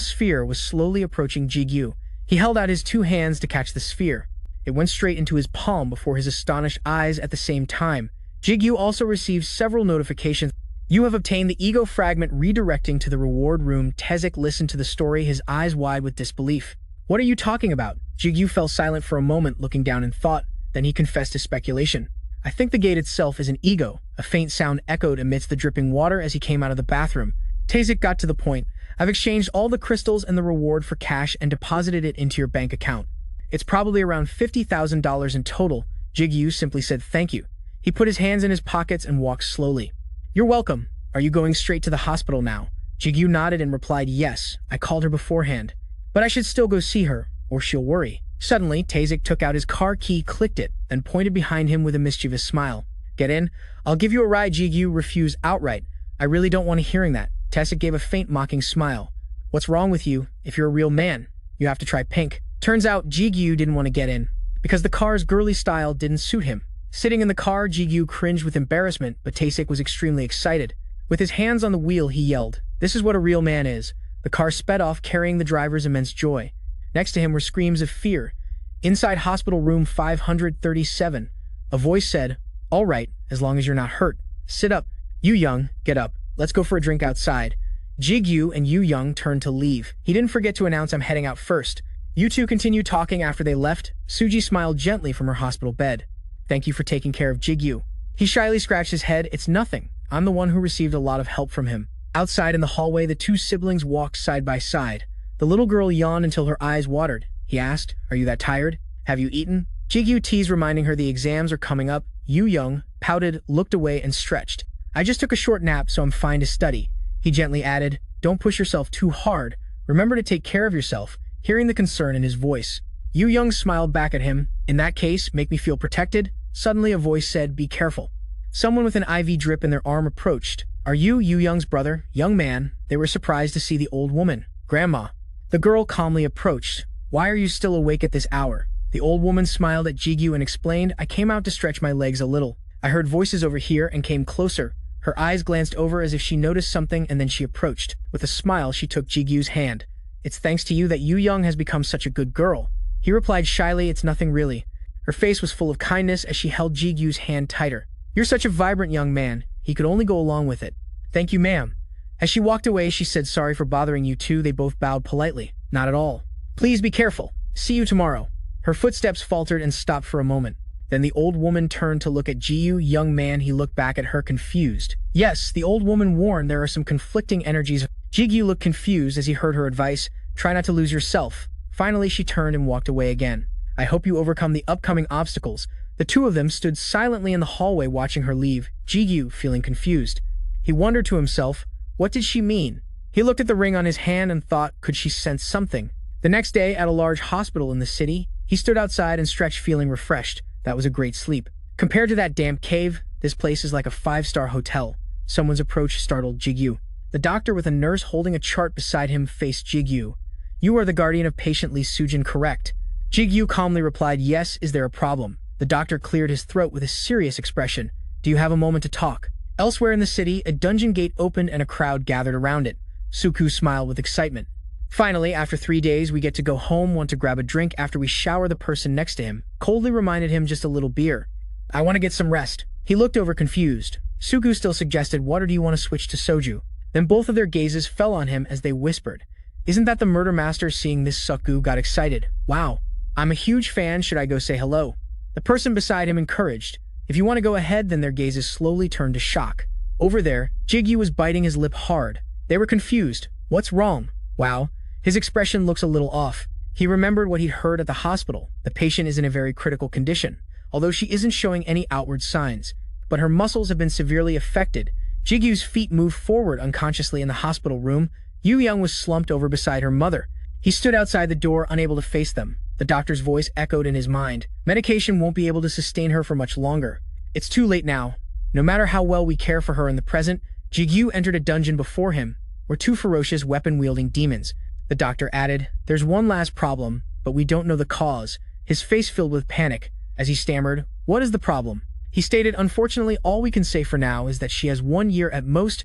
sphere was slowly approaching Jigu. He held out his 2 hands to catch the sphere. It went straight into his palm before his astonished eyes at the same time. Jigu also received several notifications. You have obtained the ego fragment, redirecting to the reward room. Taesik listened to the story, his eyes wide with disbelief. What are you talking about? Jigu fell silent for a moment, looking down in thought. Then he confessed his speculation. I think the gate itself is an ego. A faint sound echoed amidst the dripping water as he came out of the bathroom. Taesik got to the point. I've exchanged all the crystals and the reward for cash and deposited it into your bank account. It's probably around $50,000 in total. Jigu simply said thank you. He put his hands in his pockets and walked slowly. You're welcome. Are you going straight to the hospital now? Jigu nodded and replied yes. I called her beforehand. But I should still go see her, or she'll worry. Suddenly, Taesik took out his car key, clicked it, then pointed behind him with a mischievous smile. Get in. I'll give you a ride. Jigu refused outright. I really don't want to hearing that. Taesik gave a faint mocking smile. What's wrong with you? If you're a real man, you have to try pink. Turns out Jigu didn't want to get in, because the car's girly style didn't suit him. Sitting in the car, Jigu cringed with embarrassment, but Taesik was extremely excited. With his hands on the wheel, he yelled, "This is what a real man is." The car sped off, carrying the driver's immense joy. Next to him were screams of fear. Inside hospital room 537, a voice said, All right, as long as you're not hurt. Sit up. Yu Young, get up. Let's go for a drink outside. Jigu and Yu Young turned to leave. He didn't forget to announce, I'm heading out first. You two continued talking after they left. Suji smiled gently from her hospital bed. Thank you for taking care of Jigu. He shyly scratched his head. It's nothing. I'm the one who received a lot of help from him. Outside in the hallway, the two siblings walked side by side. The little girl yawned until her eyes watered. He asked, Are you that tired? Have you eaten? Jigu teased, reminding her the exams are coming up. Yu Young pouted, looked away, and stretched. I just took a short nap, so I'm fine to study. He gently added, Don't push yourself too hard. Remember to take care of yourself. Hearing the concern in his voice, Yu Young smiled back at him. In that case, make me feel protected. Suddenly a voice said, Be careful. Someone with an IV drip in their arm approached. Are you Yu Young's brother? Young man. They were surprised to see the old woman. Grandma. The girl calmly approached. Why are you still awake at this hour? The old woman smiled at Jigu and explained, I came out to stretch my legs a little. I heard voices over here and came closer. Her eyes glanced over as if she noticed something, and then she approached. With a smile, she took Jigu's hand. It's thanks to you that Yu Young has become such a good girl. He replied shyly, It's nothing really. Her face was full of kindness as she held Jigu's hand tighter. You're such a vibrant young man. He could only go along with it. Thank you, ma'am. As she walked away, she said, "Sorry for bothering you too." They both bowed politely. "Not at all. Please be careful. See you tomorrow." Her footsteps faltered and stopped for a moment. Then the old woman turned to look at Jigu. Young man, he looked back at her confused. Yes, the old woman warned there are some conflicting energies. Jigu looked confused as he heard her advice. Try not to lose yourself. Finally, she turned and walked away again. I hope you overcome the upcoming obstacles. The two of them stood silently in the hallway watching her leave, Jigu feeling confused. He wondered to himself, what did she mean? He looked at the ring on his hand and thought, could she sense something? The next day, at a large hospital in the city, he stood outside and stretched feeling refreshed. That was a great sleep. Compared to that damp cave, this place is like a 5-star hotel. Someone's approach startled Jigu. The doctor with a nurse holding a chart beside him faced Jigu. You are the guardian of patient Lee Sujin, correct? Jigu calmly replied, yes. Is there a problem? The doctor cleared his throat with a serious expression. Do you have a moment to talk? Elsewhere in the city, a dungeon gate opened and a crowd gathered around it. Suku smiled with excitement. Finally, after 3 days, we get to go home. Want to grab a drink after we shower? The person next to him coldly reminded him, just a little beer. I want to get some rest. He looked over confused. Suku still suggested water. Do you want to switch to soju? Then both of their gazes fell on him as they whispered. Isn't that the murder master? Seeing this, Suku got excited. Wow, I'm a huge fan. Should I go say hello? The person beside him encouraged. If you want to go ahead. Then their gazes slowly turned to shock. Over there, Jigu was biting his lip hard. They were confused. What's wrong? Wow. His expression looks a little off. He remembered what he'd heard at the hospital. The patient is in a very critical condition, although she isn't showing any outward signs. But her muscles have been severely affected. Jigu's feet moved forward unconsciously in the hospital room. Yu Young was slumped over beside her mother. He stood outside the door, unable to face them. The doctor's voice echoed in his mind. Medication won't be able to sustain her for much longer. It's too late now. No matter how well we care for her in the present, Jigu entered a dungeon before him, where 2 ferocious weapon-wielding demons. The doctor added, there's one last problem, but we don't know the cause. His face filled with panic, as he stammered, what is the problem? He stated, unfortunately, all we can say for now is that she has 1 year at most.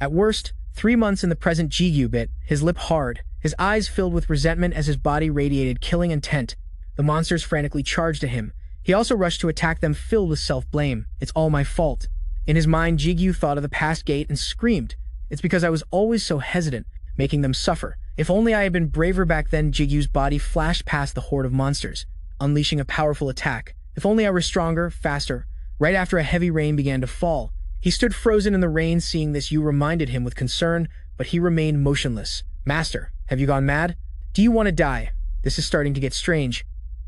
At worst, 3 months in the present. Jigu bit, his lip hard, his eyes filled with resentment as his body radiated killing intent. The monsters frantically charged at him. He also rushed to attack them, filled with self-blame. It's all my fault. In his mind, Jigu thought of the past gate and screamed, it's because I was always so hesitant, making them suffer. If only I had been braver back then. Jigu's body flashed past the horde of monsters, unleashing a powerful attack. If only I were stronger, faster. Right after a heavy rain began to fall, he stood frozen in the rain. Seeing this, Yu reminded him with concern, but he remained motionless. Master, have you gone mad? Do you want to die? This is starting to get strange.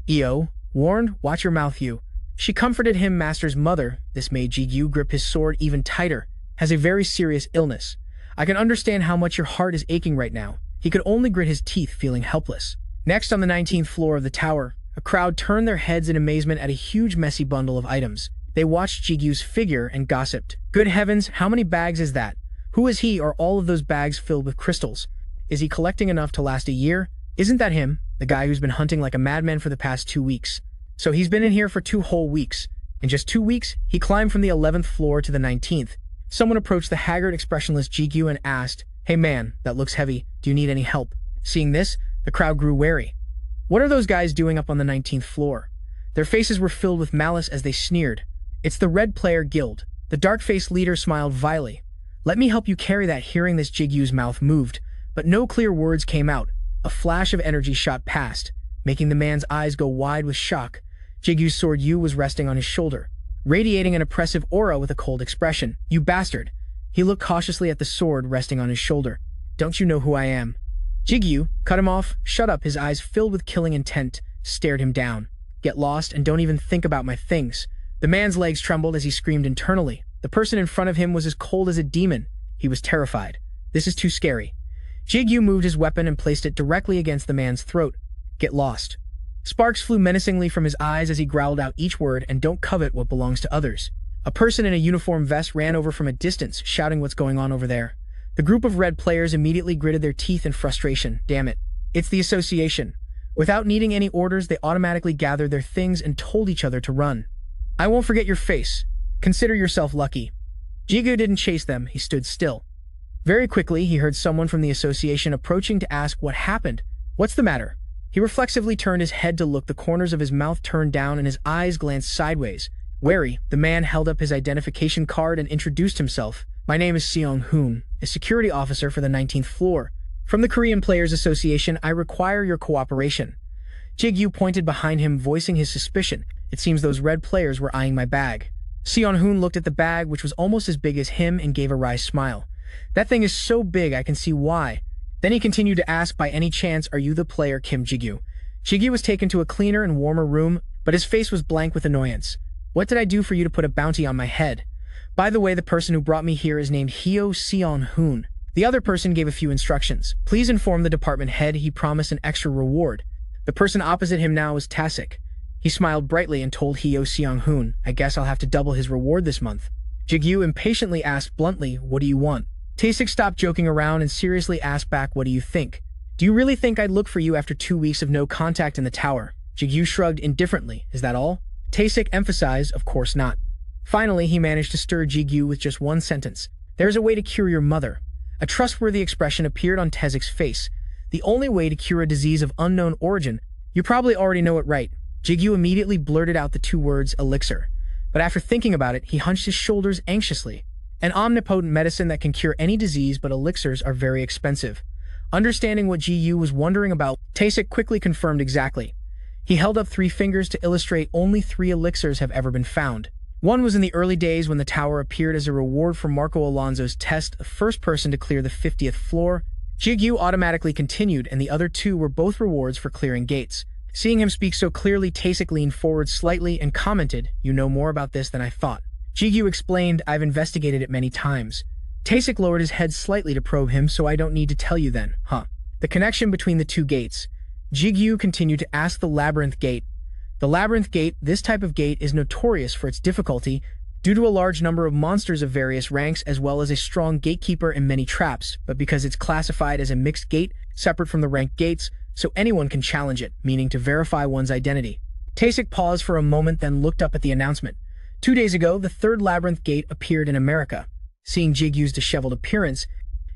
Io warned, watch your mouth, Yu. She comforted him. Master's mother, this made Jigu grip his sword even tighter, has a very serious illness. I can understand how much your heart is aching right now. He could only grit his teeth, feeling helpless. Next, on the 19th floor of the tower, a crowd turned their heads in amazement at a huge messy bundle of items. They watched Jigu's figure and gossiped. Good heavens, how many bags is that? Who is he? Are all of those bags filled with crystals? Is he collecting enough to last a year? Isn't that him, the guy who's been hunting like a madman for the past 2 weeks? So he's been in here for 2 whole weeks. In just 2 weeks, he climbed from the 11th floor to the 19th. Someone approached the haggard, expressionless Jigu and asked, hey man, that looks heavy. Do you need any help? Seeing this, the crowd grew wary. What are those guys doing up on the 19th floor? Their faces were filled with malice as they sneered. It's the Red Player Guild. The dark-faced leader smiled vilely. Let me help you carry that. Hearing this, Jigu's mouth moved, but no clear words came out. A flash of energy shot past, making the man's eyes go wide with shock. Jigu's sword Yu was resting on his shoulder, radiating an oppressive aura with a cold expression. You bastard! He looked cautiously at the sword resting on his shoulder. Don't you know who I am? Jigu cut him off. Shut up. His eyes filled with killing intent stared him down. Get lost and don't even think about my things. The man's legs trembled as he screamed internally. The person in front of him was as cold as a demon. He was terrified. This is too scary. Jigu moved his weapon and placed it directly against the man's throat. Get lost. Sparks flew menacingly from his eyes as he growled out each word, and don't covet what belongs to others. A person in a uniform vest ran over from a distance, shouting what's going on over there. The group of red players immediately gritted their teeth in frustration. Damn it. It's the association. Without needing any orders, they automatically gathered their things and told each other to run. I won't forget your face. Consider yourself lucky. Jigu didn't chase them, he stood still. Very quickly, he heard someone from the association approaching to ask what happened. What's the matter? He reflexively turned his head to look. The corners of his mouth turned down and his eyes glanced sideways. Wary, the man held up his identification card and introduced himself. My name is Seong-hoon, a security officer for the 19th floor. From the Korean Players Association, I require your cooperation. Jigu pointed behind him, voicing his suspicion. It seems those red players were eyeing my bag. Seong-hoon looked at the bag, which was almost as big as him, and gave a wry smile. That thing is so big, I can see why. Then he continued to ask, by any chance, are you the player Kim Jigu? Jigu was taken to a cleaner and warmer room, but his face was blank with annoyance. What did I do for you to put a bounty on my head? By the way, the person who brought me here is named Hyo Seong-hoon. The other person gave a few instructions. Please inform the department head he promised an extra reward. The person opposite him now was Tasik. He smiled brightly and told Hyo Seong-hoon, I guess I'll have to double his reward this month. Jigu impatiently asked bluntly, what do you want? Tasik stopped joking around and seriously asked back, what do you think? Do you really think I'd look for you after 2 weeks of no contact in the tower? Jigu shrugged indifferently. Is that all? Tasik emphasized, of course not. Finally, he managed to stir Jigu with just one sentence. There's a way to cure your mother. A trustworthy expression appeared on Tasik's face. The only way to cure a disease of unknown origin. You probably already know it, right? Jigu immediately blurted out the 2 words, elixir. But after thinking about it, he hunched his shoulders anxiously. An omnipotent medicine that can cure any disease, but elixirs are very expensive. Understanding what Jigu was wondering about, Tasik quickly confirmed exactly. He held up 3 fingers to illustrate only 3 elixirs have ever been found. One was in the early days when the tower appeared as a reward for Marco Alonso's test, the first person to clear the 50th floor. Jigu automatically continued, and the other 2 were both rewards for clearing gates. Seeing him speak so clearly, Tasik leaned forward slightly and commented, you know more about this than I thought. Jigu explained, I've investigated it many times. Tasik lowered his head slightly to probe him, so I don't need to tell you then, huh? The connection between the 2 gates. Jigu continued to ask the labyrinth gate. The labyrinth gate, this type of gate, is notorious for its difficulty due to a large number of monsters of various ranks as well as a strong gatekeeper and many traps, but because it's classified as a mixed gate, separate from the ranked gates, so anyone can challenge it, meaning to verify one's identity. Tasik paused for a moment, then looked up at the announcement. 2 days ago, the 3rd labyrinth gate appeared in America. Seeing Jigu's disheveled appearance,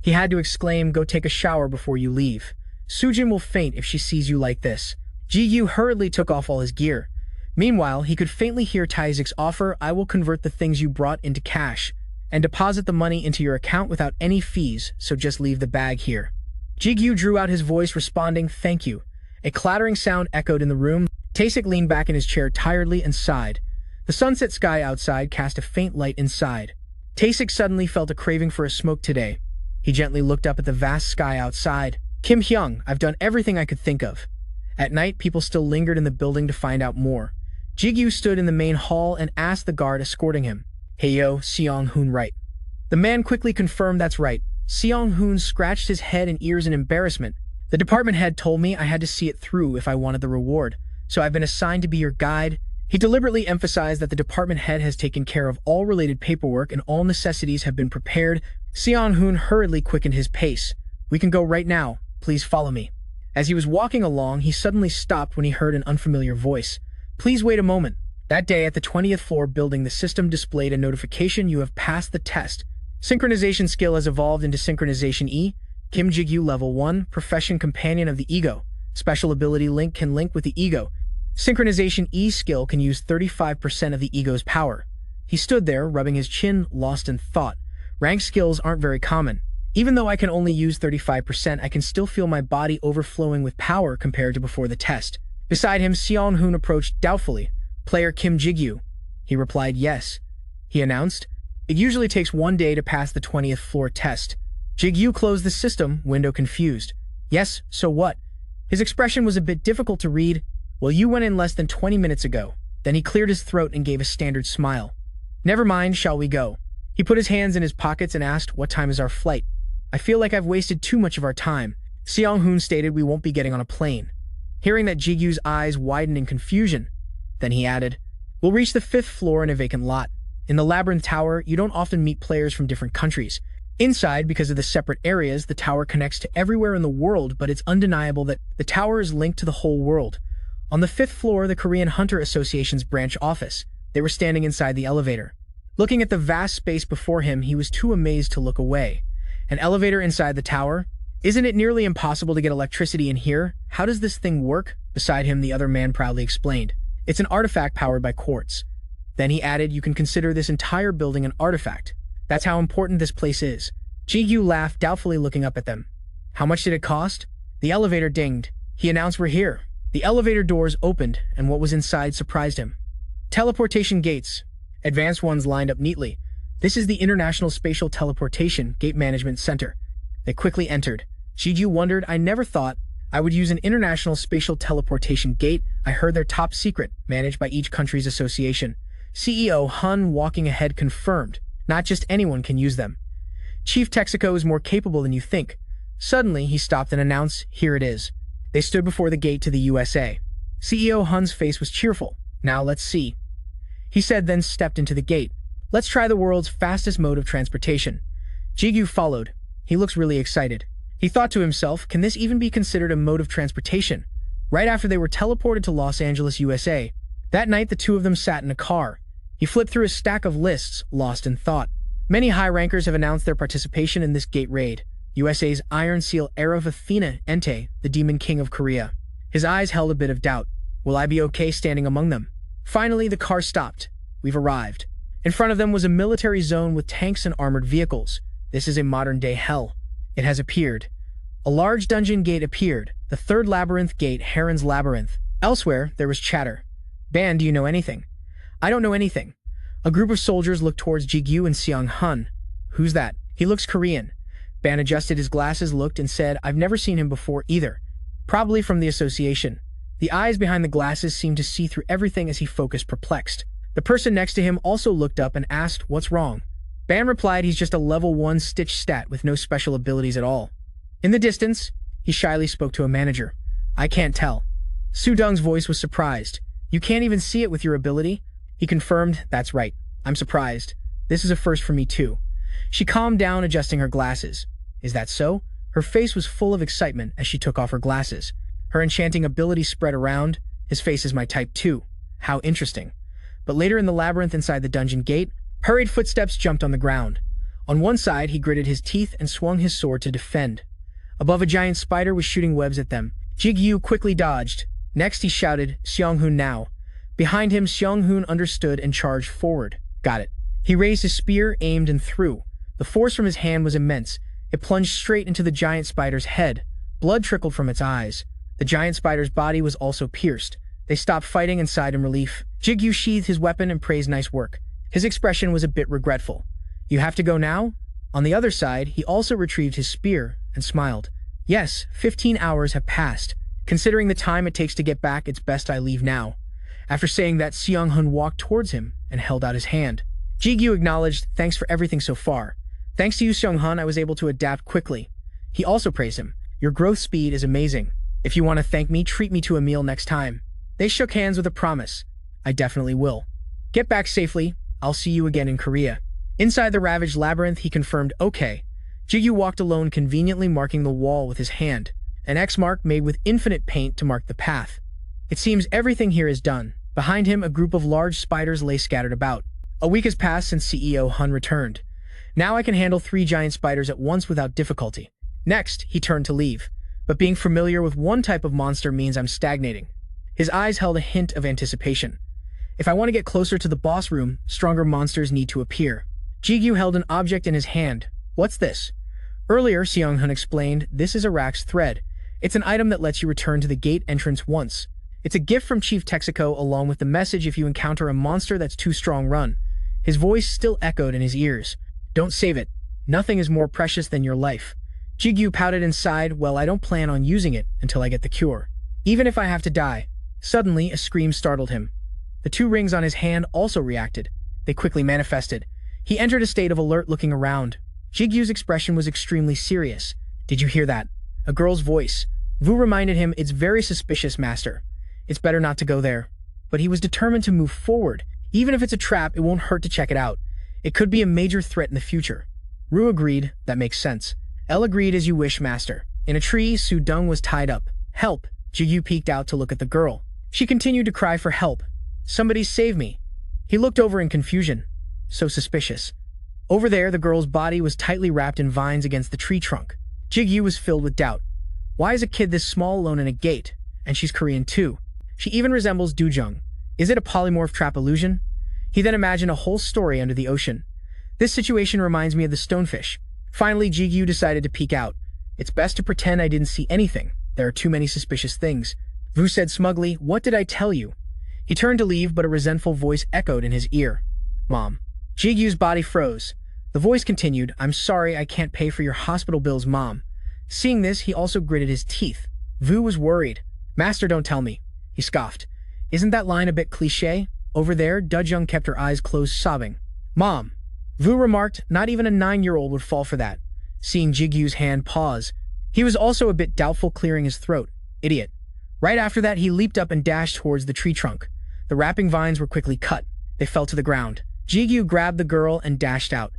he had to exclaim, go take a shower before you leave. Sujin will faint if she sees you like this. Jigu hurriedly took off all his gear. Meanwhile, he could faintly hear Tasik's offer, I will convert the things you brought into cash and deposit the money into your account without any fees, so just leave the bag here. Jigu drew out his voice, responding, thank you. A clattering sound echoed in the room. Tasik leaned back in his chair tiredly and sighed. The sunset sky outside cast a faint light inside. Tasik suddenly felt a craving for a smoke today. He gently looked up at the vast sky outside. Kim Hyung, I've done everything I could think of. At night, people still lingered in the building to find out more. Jigu stood in the main hall and asked the guard escorting him, Hyo Seong-hoon, right? The man quickly confirmed that's right. Seong-hoon scratched his head and ears in embarrassment. The department head told me I had to see it through if I wanted the reward, so I've been assigned to be your guide. He deliberately emphasized that the department head has taken care of all related paperwork and all necessities have been prepared. Seong-hoon hurriedly quickened his pace. We can go right now. Please follow me. As he was walking along, he suddenly stopped when he heard an unfamiliar voice. Please wait a moment. That day at the 20th floor building, the system displayed a notification, you have passed the test. Synchronization skill has evolved into Synchronization E. Kim Jigu level 1, profession companion of the ego. Special ability link can link with the ego. Synchronization E skill can use 35% of the ego's power. He stood there, rubbing his chin, lost in thought. Rank skills aren't very common. Even though I can only use 35%, I can still feel my body overflowing with power compared to before the test. Beside him, Seong-hoon approached doubtfully. Player Kim Jigu. He replied, yes. He announced, it usually takes 1 day to pass the 20th floor test. Jigu closed the system, window confused. Yes, so what? His expression was a bit difficult to read. Well, you went in less than 20 minutes ago. Then he cleared his throat and gave a standard smile. Never mind, shall we go? He put his hands in his pockets and asked, what time is our flight? I feel like I've wasted too much of our time. Seong-hoon stated we won't be getting on a plane. Hearing that, Jigu's eyes widened in confusion. Then he added, we'll reach the 5th floor in a vacant lot. In the Labyrinth Tower, you don't often meet players from different countries. Inside, because of the separate areas, the tower connects to everywhere in the world, but it's undeniable that the tower is linked to the whole world. On the 5th floor, the Korean Hunter Association's branch office. They were standing inside the elevator. Looking at the vast space before him, he was too amazed to look away. An elevator inside the tower? Isn't it nearly impossible to get electricity in here? How does this thing work? Beside him, the other man proudly explained. It's an artifact powered by quartz. Then he added, you can consider this entire building an artifact. That's how important this place is. Jigu laughed, doubtfully looking up at them. How much did it cost? The elevator dinged. He announced, "We're here." The elevator doors opened, and what was inside surprised him. Teleportation gates. Advanced ones lined up neatly. This is the International Spatial Teleportation Gate Management Center. They quickly entered. Jigu wondered, I never thought I would use an International Spatial Teleportation Gate. I heard they're top secret, managed by each country's association. CEO Hun walking ahead confirmed, not just anyone can use them. Chief Texaco is more capable than you think. Suddenly, he stopped and announced, here it is. They stood before the gate to the USA. CEO Hun's face was cheerful. Now let's see. He said, then stepped into the gate. Let's try the world's fastest mode of transportation. Jigu followed. He looks really excited. He thought to himself, can this even be considered a mode of transportation? Right after they were teleported to Los Angeles, USA. That night, the two of them sat in a car. He flipped through a stack of lists, lost in thought. Many high rankers have announced their participation in this gate raid. USA's Iron Seal Era of Athena Ente, the Demon King of Korea. His eyes held a bit of doubt. Will I be okay standing among them? Finally, the car stopped. We've arrived. In front of them was a military zone with tanks and armored vehicles. This is a modern-day hell. It has appeared. A large dungeon gate appeared, the third labyrinth gate, Heron's Labyrinth. Elsewhere, there was chatter. Ban, do you know anything? I don't know anything. A group of soldiers looked towards Jigu and Seong Hun. Who's that? He looks Korean. Ban adjusted his glasses, looked, and said, I've never seen him before either. Probably from the association. The eyes behind the glasses seemed to see through everything as he focused, perplexed. The person next to him also looked up and asked, what's wrong? Ban replied, he's just a level 1 stitch stat with no special abilities at all. In the distance, he shyly spoke to a manager. I can't tell. Su Dong's voice was surprised. You can't even see it with your ability? He confirmed, that's right. I'm surprised. This is a first for me too. She calmed down, adjusting her glasses. Is that so? Her face was full of excitement as she took off her glasses. Her enchanting ability spread around. His face is my type too. How interesting. But later in the labyrinth inside the dungeon gate, hurried footsteps jumped on the ground. On one side, he gritted his teeth and swung his sword to defend. Above, a giant spider was shooting webs at them. Jigu quickly dodged. Next, he shouted, Seong-hoon now. Behind him, Seong-hoon understood and charged forward. Got it. He raised his spear, aimed, and threw. The force from his hand was immense. It plunged straight into the giant spider's head. Blood trickled from its eyes. The giant spider's body was also pierced. They stopped fighting and sighed in relief. Jigu sheathed his weapon and praised nice work. His expression was a bit regretful. You have to go now? On the other side, he also retrieved his spear and smiled. Yes, 15 hours have passed. Considering the time it takes to get back, it's best I leave now. After saying that, Seong-hun walked towards him and held out his hand. Jigu acknowledged, thanks for everything so far. Thanks to you, Seong-hun, I was able to adapt quickly. He also praised him. Your growth speed is amazing. If you want to thank me, treat me to a meal next time. They shook hands with a promise. I definitely will. Get back safely. I'll see you again in Korea. Inside the ravaged labyrinth, he confirmed, okay. Jigu walked alone, conveniently marking the wall with his hand. An X mark made with infinite paint to mark the path. It seems everything here is done. Behind him, a group of large spiders lay scattered about. A week has passed since CEO Hun returned. Now I can handle 3 giant spiders at once without difficulty. Next, he turned to leave. But being familiar with one type of monster means I'm stagnating. His eyes held a hint of anticipation. If I want to get closer to the boss room, stronger monsters need to appear. Jigu held an object in his hand. What's this? Earlier, Seong-hun explained, this is a Rax thread. It's an item that lets you return to the gate entrance once. It's a gift from Chief Texaco along with the message if you encounter a monster that's too strong, run. His voice still echoed in his ears. Don't save it. Nothing is more precious than your life. Jigu pouted and sighed, well, I don't plan on using it until I get the cure. Even if I have to die. Suddenly, a scream startled him. The 2 rings on his hand also reacted. They quickly manifested. He entered a state of alert, looking around. Jigu's expression was extremely serious. Did you hear that? A girl's voice. Vu reminded him, it's very suspicious, master. It's better not to go there. But he was determined to move forward. Even if it's a trap, it won't hurt to check it out. It could be a major threat in the future. Ru agreed, that makes sense. El agreed, as you wish, master. In a tree, Su Dong was tied up. Help! Jigu peeked out to look at the girl. She continued to cry for help. Somebody save me. He looked over in confusion. So suspicious. Over there, the girl's body was tightly wrapped in vines against the tree trunk. Jigu was filled with doubt. Why is a kid this small alone in a gate? And she's Korean too. She even resembles Dujung. Is it a polymorph trap illusion? He then imagined a whole story under the ocean. This situation reminds me of the stonefish. Finally, Jigu decided to peek out. It's best to pretend I didn't see anything. There are too many suspicious things. Vu said smugly, "What did I tell you?" He turned to leave, but a resentful voice echoed in his ear. "Mom." Jigu's body froze. The voice continued, "I'm sorry I can't pay for your hospital bills, Mom." Seeing this, he also gritted his teeth. Vu was worried. "Master, don't tell me," he scoffed. "Isn't that line a bit cliché?" Over there, Dujung kept her eyes closed, sobbing. "Mom," Vu remarked, "not even a 9-year-old would fall for that." Seeing Jigu's hand pause, he was also a bit doubtful, clearing his throat. "Idiot." Right after that, he leaped up and dashed towards the tree trunk. The wrapping vines were quickly cut. They fell to the ground. Jigu grabbed the girl and dashed out.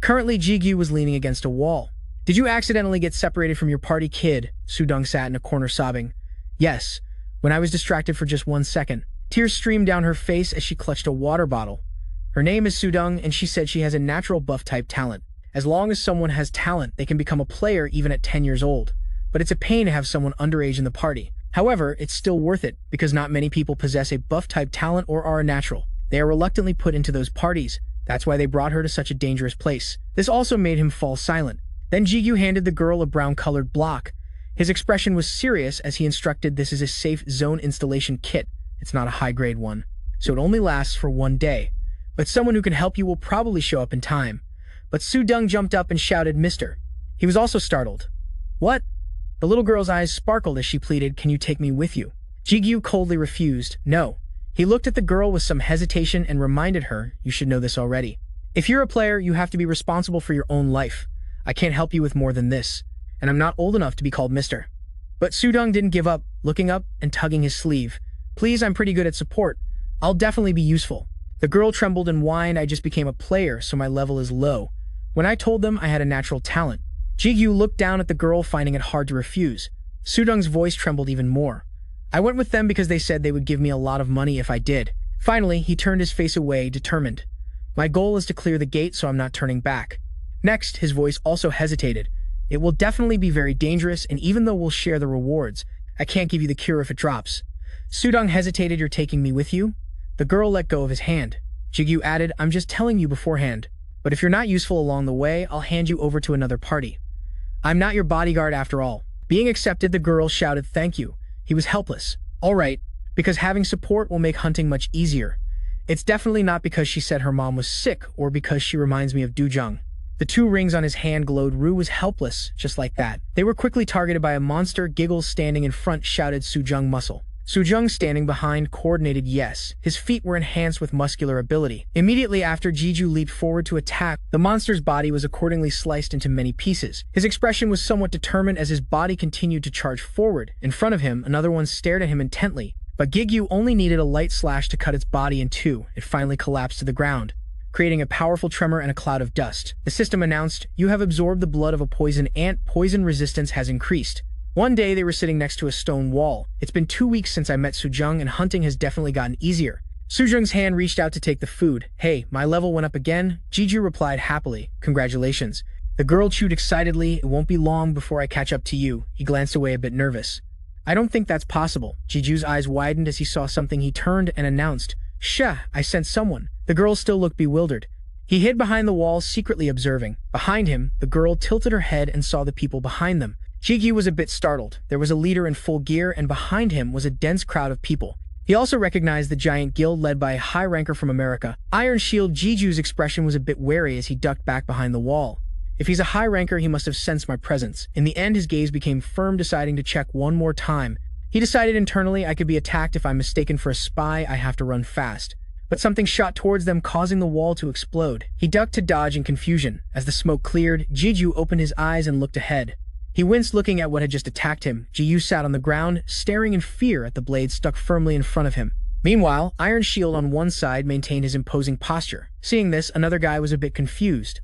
Currently, Jigu was leaning against a wall. "Did you accidentally get separated from your party, kid?" Sudong sat in a corner sobbing. "Yes, when I was distracted for just 1 second." Tears streamed down her face as she clutched a water bottle. Her name is Sudong, and she said she has a natural buff-type talent. As long as someone has talent, they can become a player even at 10 years old. But it's a pain to have someone underage in the party. However, it's still worth it, because not many people possess a buff-type talent or are a natural. They are reluctantly put into those parties. That's why they brought her to such a dangerous place. This also made him fall silent. Then Jigu handed the girl a brown-colored block. His expression was serious as he instructed, "This is a safe zone installation kit. It's not a high-grade one, so it only lasts for 1 day. But someone who can help you will probably show up in time." But Sudong jumped up and shouted, "Mister." He was also startled. "What?" The little girl's eyes sparkled as she pleaded, "Can you take me with you?" Jigu coldly refused. "No." He looked at the girl with some hesitation and reminded her, "You should know this already. If you're a player, you have to be responsible for your own life. I can't help you with more than this, and I'm not old enough to be called Mister." But Sudong didn't give up, looking up and tugging his sleeve. "Please, I'm pretty good at support. I'll definitely be useful." The girl trembled and whined, "I just became a player, so my level is low. When I told them I had a natural talent." Jigu looked down at the girl, finding it hard to refuse. Sudong's voice trembled even more. "I went with them because they said they would give me a lot of money if I did." Finally, he turned his face away, determined. "My goal is to clear the gate, so I'm not turning back." Next, his voice also hesitated. "It will definitely be very dangerous, and even though we'll share the rewards, I can't give you the cure if it drops." Sudong hesitated. "You're taking me with you?" The girl let go of his hand. Jigu added, "I'm just telling you beforehand. But if you're not useful along the way, I'll hand you over to another party. I'm not your bodyguard after all." Being accepted, the girl shouted, "Thank you." He was helpless. "All right, because having support will make hunting much easier. It's definitely not because she said her mom was sick or because she reminds me of Dujung." The 2 rings on his hand glowed. Ru was helpless, just like that. They were quickly targeted by a monster. Giggles, standing in front, shouted, "Sujung muscle." Sujung, standing behind, coordinated yes. His feet were enhanced with muscular ability. Immediately after, Jigu leaped forward to attack. The monster's body was accordingly sliced into many pieces. His expression was somewhat determined as his body continued to charge forward. In front of him, another one stared at him intently. But Jigu only needed a light slash to cut its body in 2. It finally collapsed to the ground, creating a powerful tremor and a cloud of dust. The system announced, "You have absorbed the blood of a poison ant. Poison resistance has increased." One day, they were sitting next to a stone wall. "It's been 2 weeks since I met Sujung, and hunting has definitely gotten easier." Sujung's hand reached out to take the food. "Hey, my level went up again." Jigu replied happily, "Congratulations." The girl chewed excitedly. "It won't be long before I catch up to you." He glanced away a bit nervous. "I don't think that's possible." Jiju's eyes widened as he saw something. He turned and announced, "Shah, I sent someone." The girl still looked bewildered. He hid behind the wall, secretly observing. Behind him, the girl tilted her head and saw the people behind them. Jigu was a bit startled. There was a leader in full gear, and behind him was a dense crowd of people. He also recognized the giant guild led by a high ranker from America. Iron Shield. Jiju's expression was a bit wary as he ducked back behind the wall. If he's a high ranker, he must have sensed my presence. In the end, his gaze became firm, deciding to check one more time. He decided internally, "I could be attacked if I'm mistaken for a spy. I have to run fast." But something shot towards them, causing the wall to explode. He ducked to dodge in confusion. As the smoke cleared, Jigu opened his eyes and looked ahead. He winced, looking at what had just attacked him. Jigu sat on the ground, staring in fear at the blade stuck firmly in front of him. Meanwhile, Iron Shield on one side maintained his imposing posture. Seeing this, another guy was a bit confused.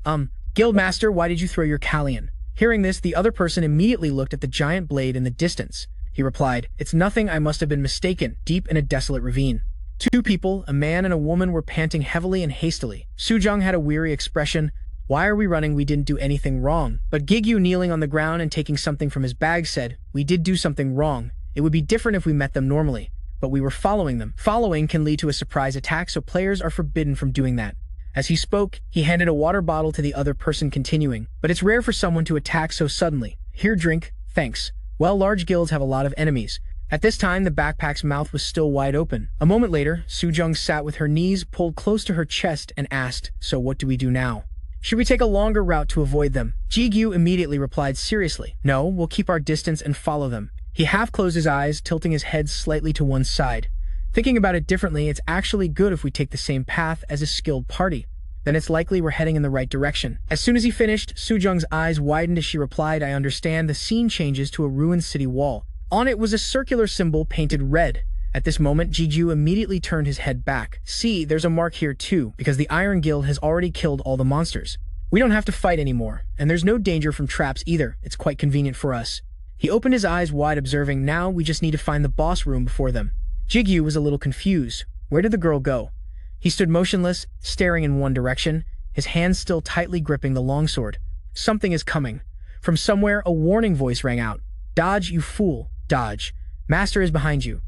Guildmaster, why did you throw your Callion?" Hearing this, the other person immediately looked at the giant blade in the distance. He replied, "It's nothing. I must have been mistaken." Deep in a desolate ravine, 2 people, a man and a woman, were panting heavily and hastily. Sujung had a weary expression. "Why are we running? We didn't do anything wrong." But Jigu, kneeling on the ground and taking something from his bag, said, "We did do something wrong. It would be different if we met them normally. But we were following them. Following can lead to a surprise attack, so players are forbidden from doing that." As he spoke, he handed a water bottle to the other person, continuing, "But it's rare for someone to attack so suddenly. Here, drink, thanks. Well, large guilds have a lot of enemies." At this time, the backpack's mouth was still wide open. A moment later, Sujung sat with her knees pulled close to her chest and asked, "So what do we do now? Should we take a longer route to avoid them?" Jigu immediately replied seriously, "No, we'll keep our distance and follow them." He half closed his eyes, tilting his head slightly to one side. Thinking about it differently, it's actually good if we take the same path as a skilled party. Then it's likely we're heading in the right direction. As soon as he finished, Sujung's eyes widened as she replied, "I understand." The scene changes to a ruined city wall. On it was a circular symbol painted red. At this moment, Jigu immediately turned his head back. "See, there's a mark here too, because the Iron Guild has already killed all the monsters. We don't have to fight anymore, and there's no danger from traps either. It's quite convenient for us." He opened his eyes wide, observing, "Now we just need to find the boss room before them." Jigu was a little confused. Where did the girl go? He stood motionless, staring in one direction, his hands still tightly gripping the longsword. "Something is coming." From somewhere, a warning voice rang out. "Dodge, you fool, dodge. Master is behind you."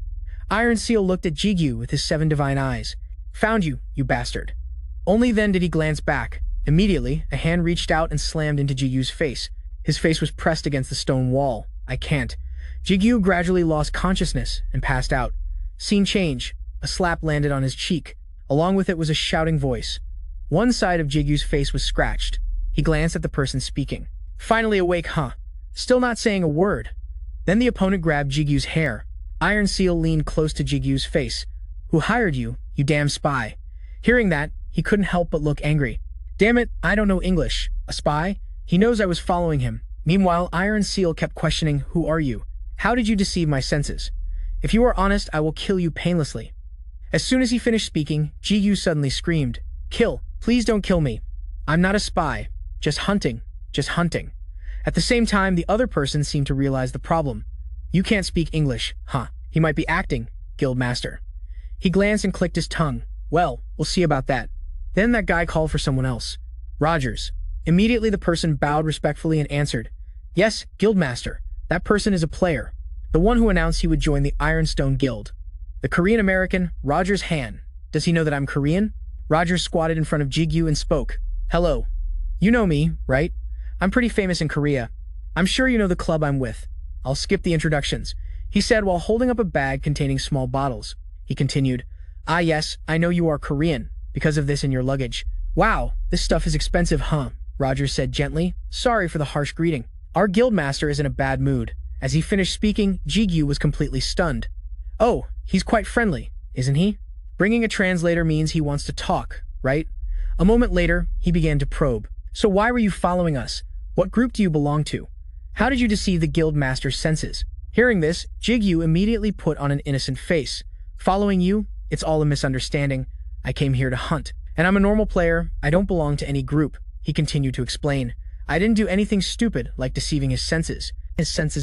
Iron Seal looked at Jigu with his 7 divine eyes. "Found you, you bastard." Only then did he glance back. Immediately, a hand reached out and slammed into Jigu's face. His face was pressed against the stone wall. "I can't." Jigu gradually lost consciousness and passed out. Scene change. A slap landed on his cheek. Along with it was a shouting voice. One side of Jigu's face was scratched. He glanced at the person speaking. "Finally awake, huh? Still not saying a word." Then the opponent grabbed Jigu's hair. Iron Seal leaned close to Jigu's face. "Who hired you, you damn spy?" Hearing that, he couldn't help but look angry. "Damn it, I don't know English. A spy? He knows I was following him." Meanwhile, Iron Seal kept questioning, "Who are you? How did you deceive my senses? If you are honest, I will kill you painlessly." As soon as he finished speaking, Jigu suddenly screamed, "Kill! Please don't kill me. I'm not a spy. Just hunting. Just hunting." At the same time, the other person seemed to realize the problem. "You can't speak English, huh? He might be acting, Guildmaster." He glanced and clicked his tongue. "Well, we'll see about that." Then that guy called for someone else. "Rogers." Immediately the person bowed respectfully and answered, "Yes, Guildmaster. That person is a player. The one who announced he would join the Ironstone Guild. The Korean-American, Rogers Han. Does he know that I'm Korean?" Rogers squatted in front of Jigu and spoke. "Hello. You know me, right? I'm pretty famous in Korea. I'm sure you know the club I'm with. I'll skip the introductions," he said while holding up a bag containing small bottles. He continued, "Ah yes, I know you are Korean, because of this in your luggage." "Wow, this stuff is expensive, huh?" Rogers said gently. "Sorry for the harsh greeting. Our guildmaster is in a bad mood." As he finished speaking, Jigu was completely stunned. "Oh, he's quite friendly, isn't he? Bringing a translator means he wants to talk, right?" A moment later, he began to probe. "So why were you following us? What group do you belong to? How did you deceive the guildmaster's senses?" Hearing this, Jigu immediately put on an innocent face. "Following you? It's all a misunderstanding. I came here to hunt. And I'm a normal player. I don't belong to any group," he continued to explain. "I didn't do anything stupid like deceiving his senses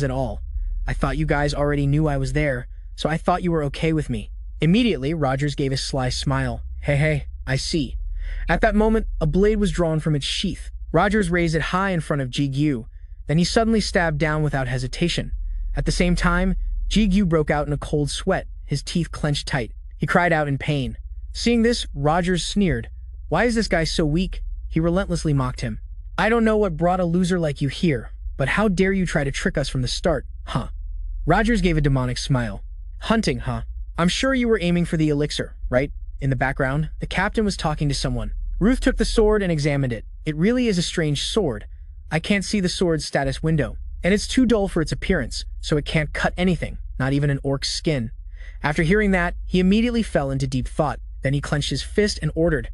at all. I thought you guys already knew I was there, so I thought you were okay with me." Immediately, Rogers gave a sly smile. Hey, I see." At that moment, a blade was drawn from its sheath. Rogers raised it high in front of Jigu. Then he suddenly stabbed down without hesitation. At the same time, Jigu broke out in a cold sweat, his teeth clenched tight. He cried out in pain. Seeing this, Rogers sneered. "Why is this guy so weak?" He relentlessly mocked him. "I don't know what brought a loser like you here, but how dare you try to trick us from the start, huh?" Rogers gave a demonic smile. "Hunting, huh? I'm sure you were aiming for the elixir, right?" In the background, the captain was talking to someone. Ruth took the sword and examined it. "It really is a strange sword. I can't see the sword's status window, and it's too dull for its appearance, so it can't cut anything, not even an orc's skin." After hearing that, he immediately fell into deep thought. Then he clenched his fist and ordered,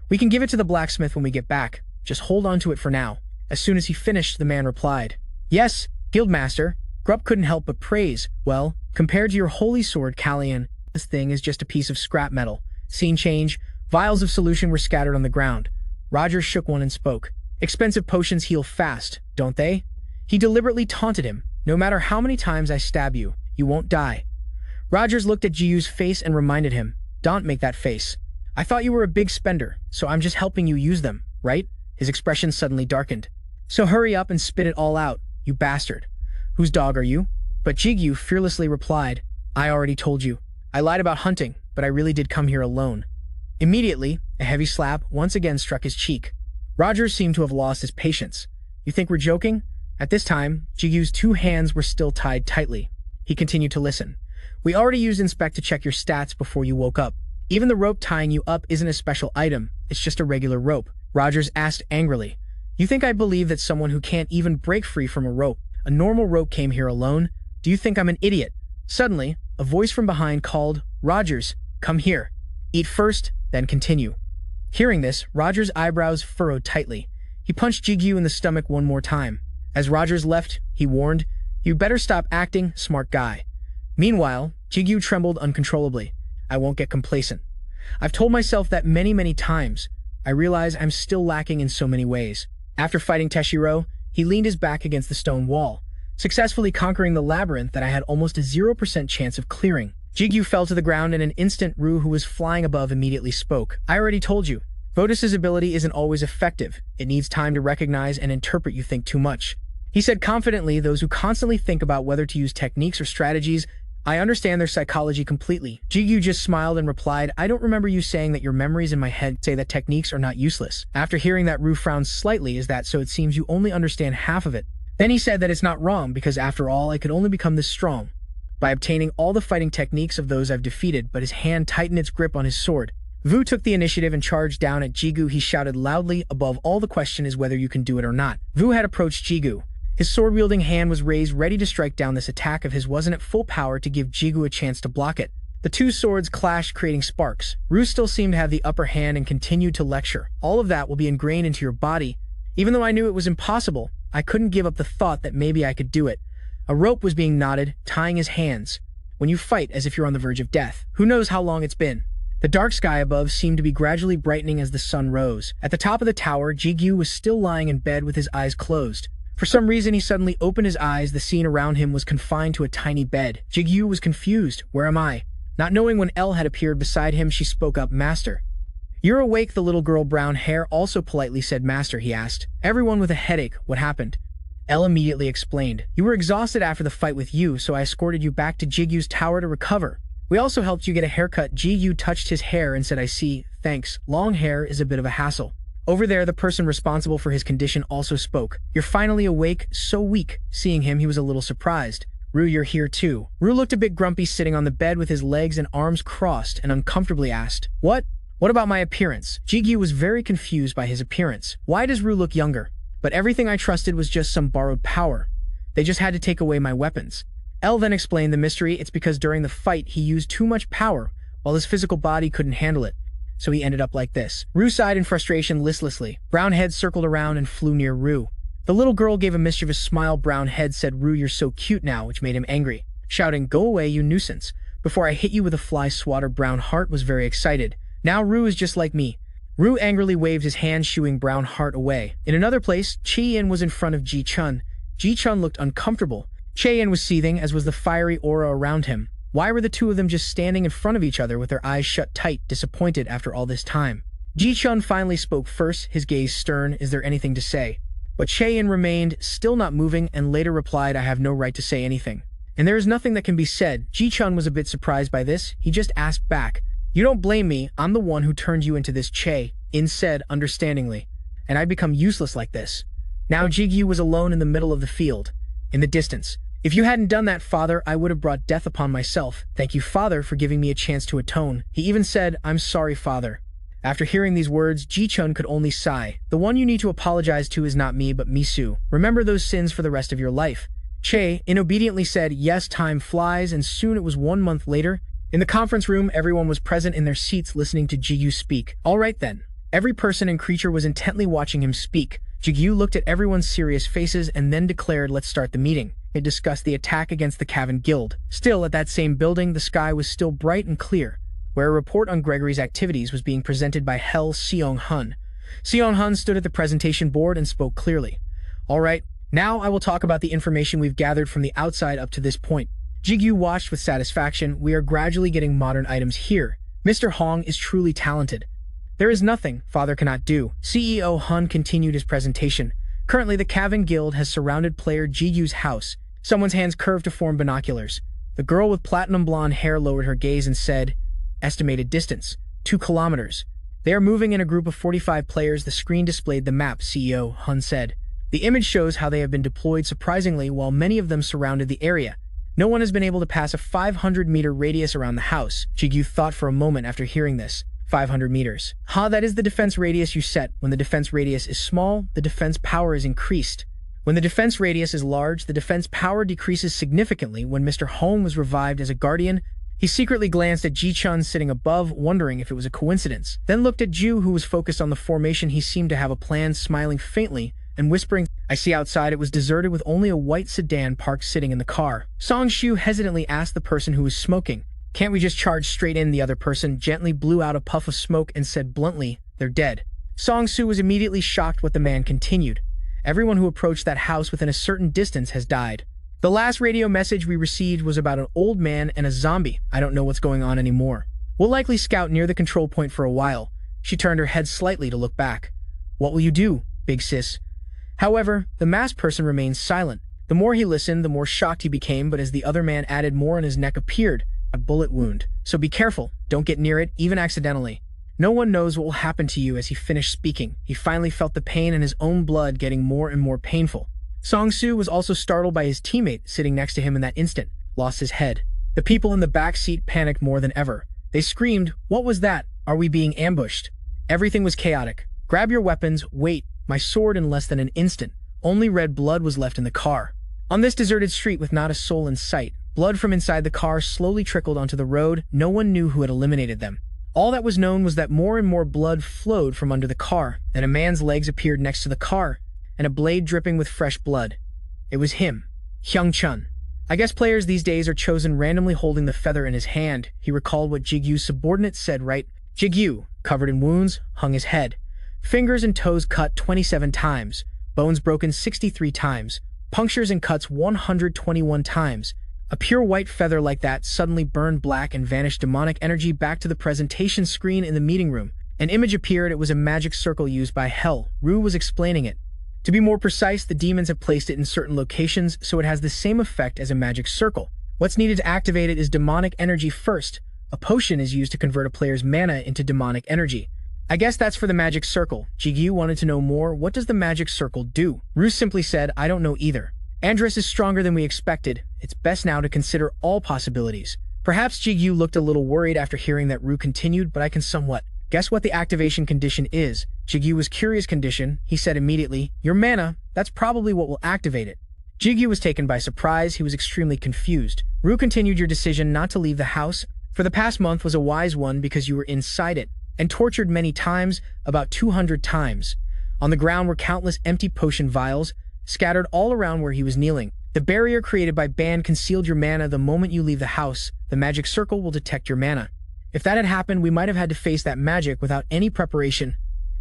"We can give it to the blacksmith when we get back. Just hold on to it for now." As soon as he finished, the man replied, "Yes, Guildmaster." Grupp couldn't help but praise. "Well, compared to your holy sword, Callian, this thing is just a piece of scrap metal." Scene change. Vials of solution were scattered on the ground. Rogers shook one and spoke. "Expensive potions heal fast, don't they?" He deliberately taunted him. "No matter how many times I stab you, you won't die." Rogers looked at Jigu's face and reminded him, "Don't make that face. I thought you were a big spender, so I'm just helping you use them, right?" His expression suddenly darkened. "So hurry up and spit it all out, you bastard. Whose dog are you?" But Jigu fearlessly replied, "I already told you. I lied about hunting, but I really did come here alone." Immediately, a heavy slap once again struck his cheek. Roger seemed to have lost his patience. You think we're joking? At this time, Jigu's 2 hands were still tied tightly. He continued to listen. We already used Inspect to check your stats before you woke up. Even the rope tying you up isn't a special item, it's just a regular rope. Rogers asked angrily. You think I believe that someone who can't even break free from a normal rope came here alone? Do you think I'm an idiot? Suddenly, a voice from behind called, Rogers, come here. Eat first, then continue. Hearing this, Rogers' eyebrows furrowed tightly. He punched Jigu in the stomach one more time. As Rogers left, he warned, You better stop acting, smart guy. Meanwhile, Jigu trembled uncontrollably. I won't get complacent. I've told myself that many times. I realize I'm still lacking in so many ways. After fighting Teshiro, he leaned his back against the stone wall, successfully conquering the labyrinth that I had almost a 0% chance of clearing. Jigu fell to the ground in an instant. Ru, who was flying above, immediately spoke. I already told you. Votus's ability isn't always effective. It needs time to recognize and interpret you think too much. He said confidently, those who constantly think about whether to use techniques or strategies, I understand their psychology completely. Jigu just smiled and replied, I don't remember you saying that your memories in my head say that techniques are not useless. After hearing that, Ru frowned slightly. Is that so? It seems you only understand half of it. Then he said that it's not wrong because after all, I could only become this strong by obtaining all the fighting techniques of those I've defeated, but his hand tightened its grip on his sword. Vu took the initiative and charged down at Jigu. He shouted loudly, above all, the question is whether you can do it or not. Vu had approached Jigu. His sword-wielding hand was raised, ready to strike down. This attack of his wasn't at full power to give Jigu a chance to block it. The 2 swords clashed, creating sparks. Ru still seemed to have the upper hand and continued to lecture. All of that will be ingrained into your body. Even though I knew it was impossible, I couldn't give up the thought that maybe I could do it. A rope was being knotted, tying his hands. When you fight as if you're on the verge of death, who knows how long it's been? The dark sky above seemed to be gradually brightening as the sun rose. At the top of the tower, Jigu was still lying in bed with his eyes closed. For some reason, he suddenly opened his eyes. The scene around him was confined to a tiny bed. Jigu was confused. Where am I? Not knowing when Elle had appeared beside him, she spoke up. Master. You're awake, the little girl, brown hair, also politely said. Master, he asked. Everyone with a headache. What happened? Elle immediately explained. You were exhausted after the fight with you, so I escorted you back to Jigu's tower to recover. We also helped you get a haircut. Jigu touched his hair and said, I see. Thanks. Long hair is a bit of a hassle. Over there, the person responsible for his condition also spoke. You're finally awake, so weak. Seeing him, he was a little surprised. Ru, you're here too. Ru looked a bit grumpy, sitting on the bed with his legs and arms crossed, and uncomfortably asked, What? What about my appearance? Jigu was very confused by his appearance. Why does Ru look younger? But everything I trusted was just some borrowed power. They just had to take away my weapons. Elle then explained the mystery. It's because during the fight, he used too much power, while his physical body couldn't handle it. So he ended up like this. Ru sighed in frustration listlessly. Brown head circled around and flew near Ru. The little girl gave a mischievous smile. Brown head said, Ru, you're so cute now, which made him angry, shouting, Go away, you nuisance. Before I hit you with a fly swatter. Brown Heart was very excited. Now Ru is just like me. Ru angrily waved his hand, shooing Brown Heart away. In another place, Chi-In was in front of Ji-Chun. Ji-Chun looked uncomfortable. Chi-In was seething, as was the fiery aura around him. Why were the two of them just standing in front of each other with their eyes shut tight, disappointed after all this time? Ji-Chun finally spoke first, his gaze stern. Is there anything to say? But Chi-In remained, still not moving, and later replied, I have no right to say anything. And there is nothing that can be said. Ji-Chun was a bit surprised by this. He just asked back, You don't blame me, I'm the one who turned you into this. Chi-In said understandingly, and I become useless like this. Now Jigu was alone in the middle of the field, in the distance. If you hadn't done that, Father, I would have brought death upon myself. Thank you, Father, for giving me a chance to atone. He even said, I'm sorry, Father. After hearing these words, Ji-Chun could only sigh. The one you need to apologize to is not me, but Misu. Remember those sins for the rest of your life. Chi-In obediently said, yes, time flies, and soon it was 1 month later. In the conference room, everyone was present in their seats listening to Jigu speak. All right then. Every person and creature was intently watching him speak. Jigu looked at everyone's serious faces and then declared, let's start the meeting. It discussed the attack against the Cavan Guild. Still, at that same building, the sky was still bright and clear, where a report on Gregory's activities was being presented by Hel Seong-hun. Seong-hun stood at the presentation board and spoke clearly. All right, now I will talk about the information we've gathered from the outside up to this point. Jigu watched with satisfaction. We are gradually getting modern items here. Mr. Hong is truly talented. There is nothing Father cannot do. CEO Hun continued his presentation. Currently, the Cavan Guild has surrounded player Jigu's house. Someone's hands curved to form binoculars. The girl with platinum blonde hair lowered her gaze and said, estimated distance. 2 kilometers. They are moving in a group of 45 players. The screen displayed the map, CEO Hun said. The image shows how they have been deployed surprisingly while many of them surrounded the area. No one has been able to pass a 500-meter radius around the house. Jigu thought for a moment after hearing this. 500 meters. That is the defense radius you set. When the defense radius is small, the defense power is increased. When the defense radius is large, the defense power decreases significantly. When Mr. Hong was revived as a guardian, he secretly glanced at Ji-chun sitting above, wondering if it was a coincidence. Then looked at Ju, who was focused on the formation. He seemed to have a plan, smiling faintly and whispering, "I see outside it was deserted with only a white sedan parked sitting in the car." Song Shu hesitantly asked the person who was smoking, "Can't we just charge straight in?" The other person gently blew out a puff of smoke and said bluntly, "They're dead." Song Su was immediately shocked. What the man continued, "Everyone who approached that house within a certain distance has died. The last radio message we received was about an old man and a zombie. I don't know what's going on anymore. We'll likely scout near the control point for a while." She turned her head slightly to look back. "What will you do, big sis?" However, the masked person remained silent. The more he listened, the more shocked he became, but as the other man added, more on his neck appeared, a bullet wound. "So be careful. Don't get near it, even accidentally. No one knows what will happen to you." As he finished speaking, he finally felt the pain in his own blood getting more and more painful. Song Su was also startled by his teammate sitting next to him in that instant, lost his head. The people in the back seat panicked more than ever. They screamed, "What was that? Are we being ambushed?" Everything was chaotic. "Grab your weapons, wait." My sword in less than an instant. Only red blood was left in the car. On this deserted street with not a soul in sight, blood from inside the car slowly trickled onto the road. No one knew who had eliminated them. All that was known was that more and more blood flowed from under the car, and a man's legs appeared next to the car, and a blade dripping with fresh blood. It was him, Hyung-chun. "I guess players these days are chosen randomly." Holding the feather in his hand, he recalled what Jigu's subordinate said, right? Jigu, covered in wounds, hung his head. Fingers and toes cut 27 times, bones broken 63 times, punctures and cuts 121 times. A pure white feather like that suddenly burned black and vanished. Demonic energy back to the presentation screen in the meeting room. An image appeared. It was a magic circle used by Hell. Ru was explaining it. To be more precise, the demons have placed it in certain locations, so it has the same effect as a magic circle. What's needed to activate it is demonic energy first. A potion is used to convert a player's mana into demonic energy. "I guess that's for the magic circle." Jigu wanted to know more. "What does the magic circle do?" Ru simply said, "I don't know either. Andress is stronger than we expected. It's best now to consider all possibilities." Perhaps Jigu looked a little worried after hearing that. Ru continued, "But I can somewhat guess what the activation condition is." Jigu was curious. "Condition?" He said immediately. "Your mana. That's probably what will activate it." Jigu was taken by surprise. He was extremely confused. Ru continued, "Your decision not to leave the house for the past month was a wise one because you were inside it and tortured many times, about 200 times. On the ground were countless empty potion vials, scattered all around where he was kneeling. The barrier created by ban concealed your mana. The moment you leave the house, the magic circle will detect your mana. If that had happened, we might have had to face that magic without any preparation."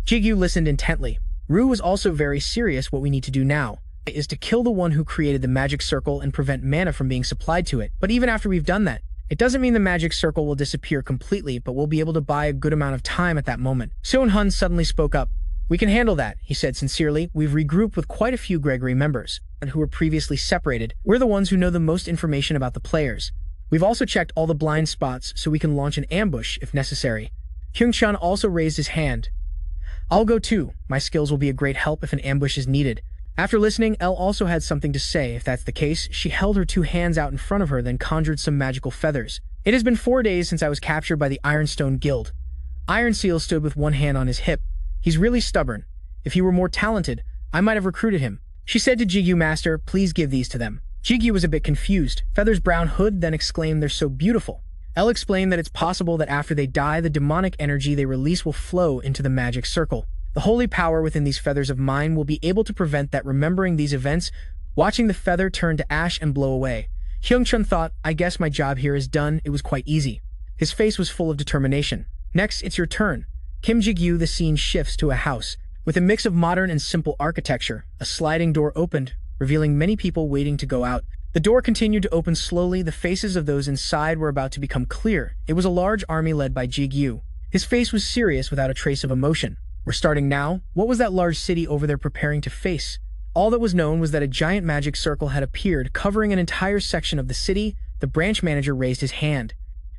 Jigu listened intently. Ru was also very serious. "What we need to do now is to kill the one who created the magic circle and prevent mana from being supplied to it. But even after we've done that, it doesn't mean the magic circle will disappear completely, but we'll be able to buy a good amount of time at that moment." Seon Hun suddenly spoke up. "We can handle that," he said sincerely. "We've regrouped with quite a few Gregory members, and who were previously separated. We're the ones who know the most information about the players. We've also checked all the blind spots so we can launch an ambush if necessary." Hyung-chan also raised his hand. "I'll go too. My skills will be a great help if an ambush is needed." After listening, Elle also had something to say. If that's the case, she held her 2 hands out in front of her, then conjured some magical feathers. "It has been 4 days since I was captured by the Ironstone Guild." Iron Seal stood with one hand on his hip. "He's really stubborn. If he were more talented, I might have recruited him." She said to Jigu, "Master, please give these to them." Jigu was a bit confused. "Feathers brown hood," then exclaimed, "They're so beautiful." Elle explained that it's possible that after they die, the demonic energy they release will flow into the magic circle. The holy power within these feathers of mine will be able to prevent that. Remembering these events, watching the feather turn to ash and blow away, Hyung-chun thought, "I guess my job here is done." It was quite easy. His face was full of determination. "Next, it's your turn." Kim Jigyu. The scene shifts to a house with a mix of modern and simple architecture. A sliding door opened, revealing many people waiting to go out. The door continued to open slowly. The faces of those inside were about to become clear. It was a large army led by Jigyu. His face was serious without a trace of emotion. "We're starting now." What was that large city over there preparing to face? All that was known was that a giant magic circle had appeared, covering an entire section of the city. The branch manager raised his hand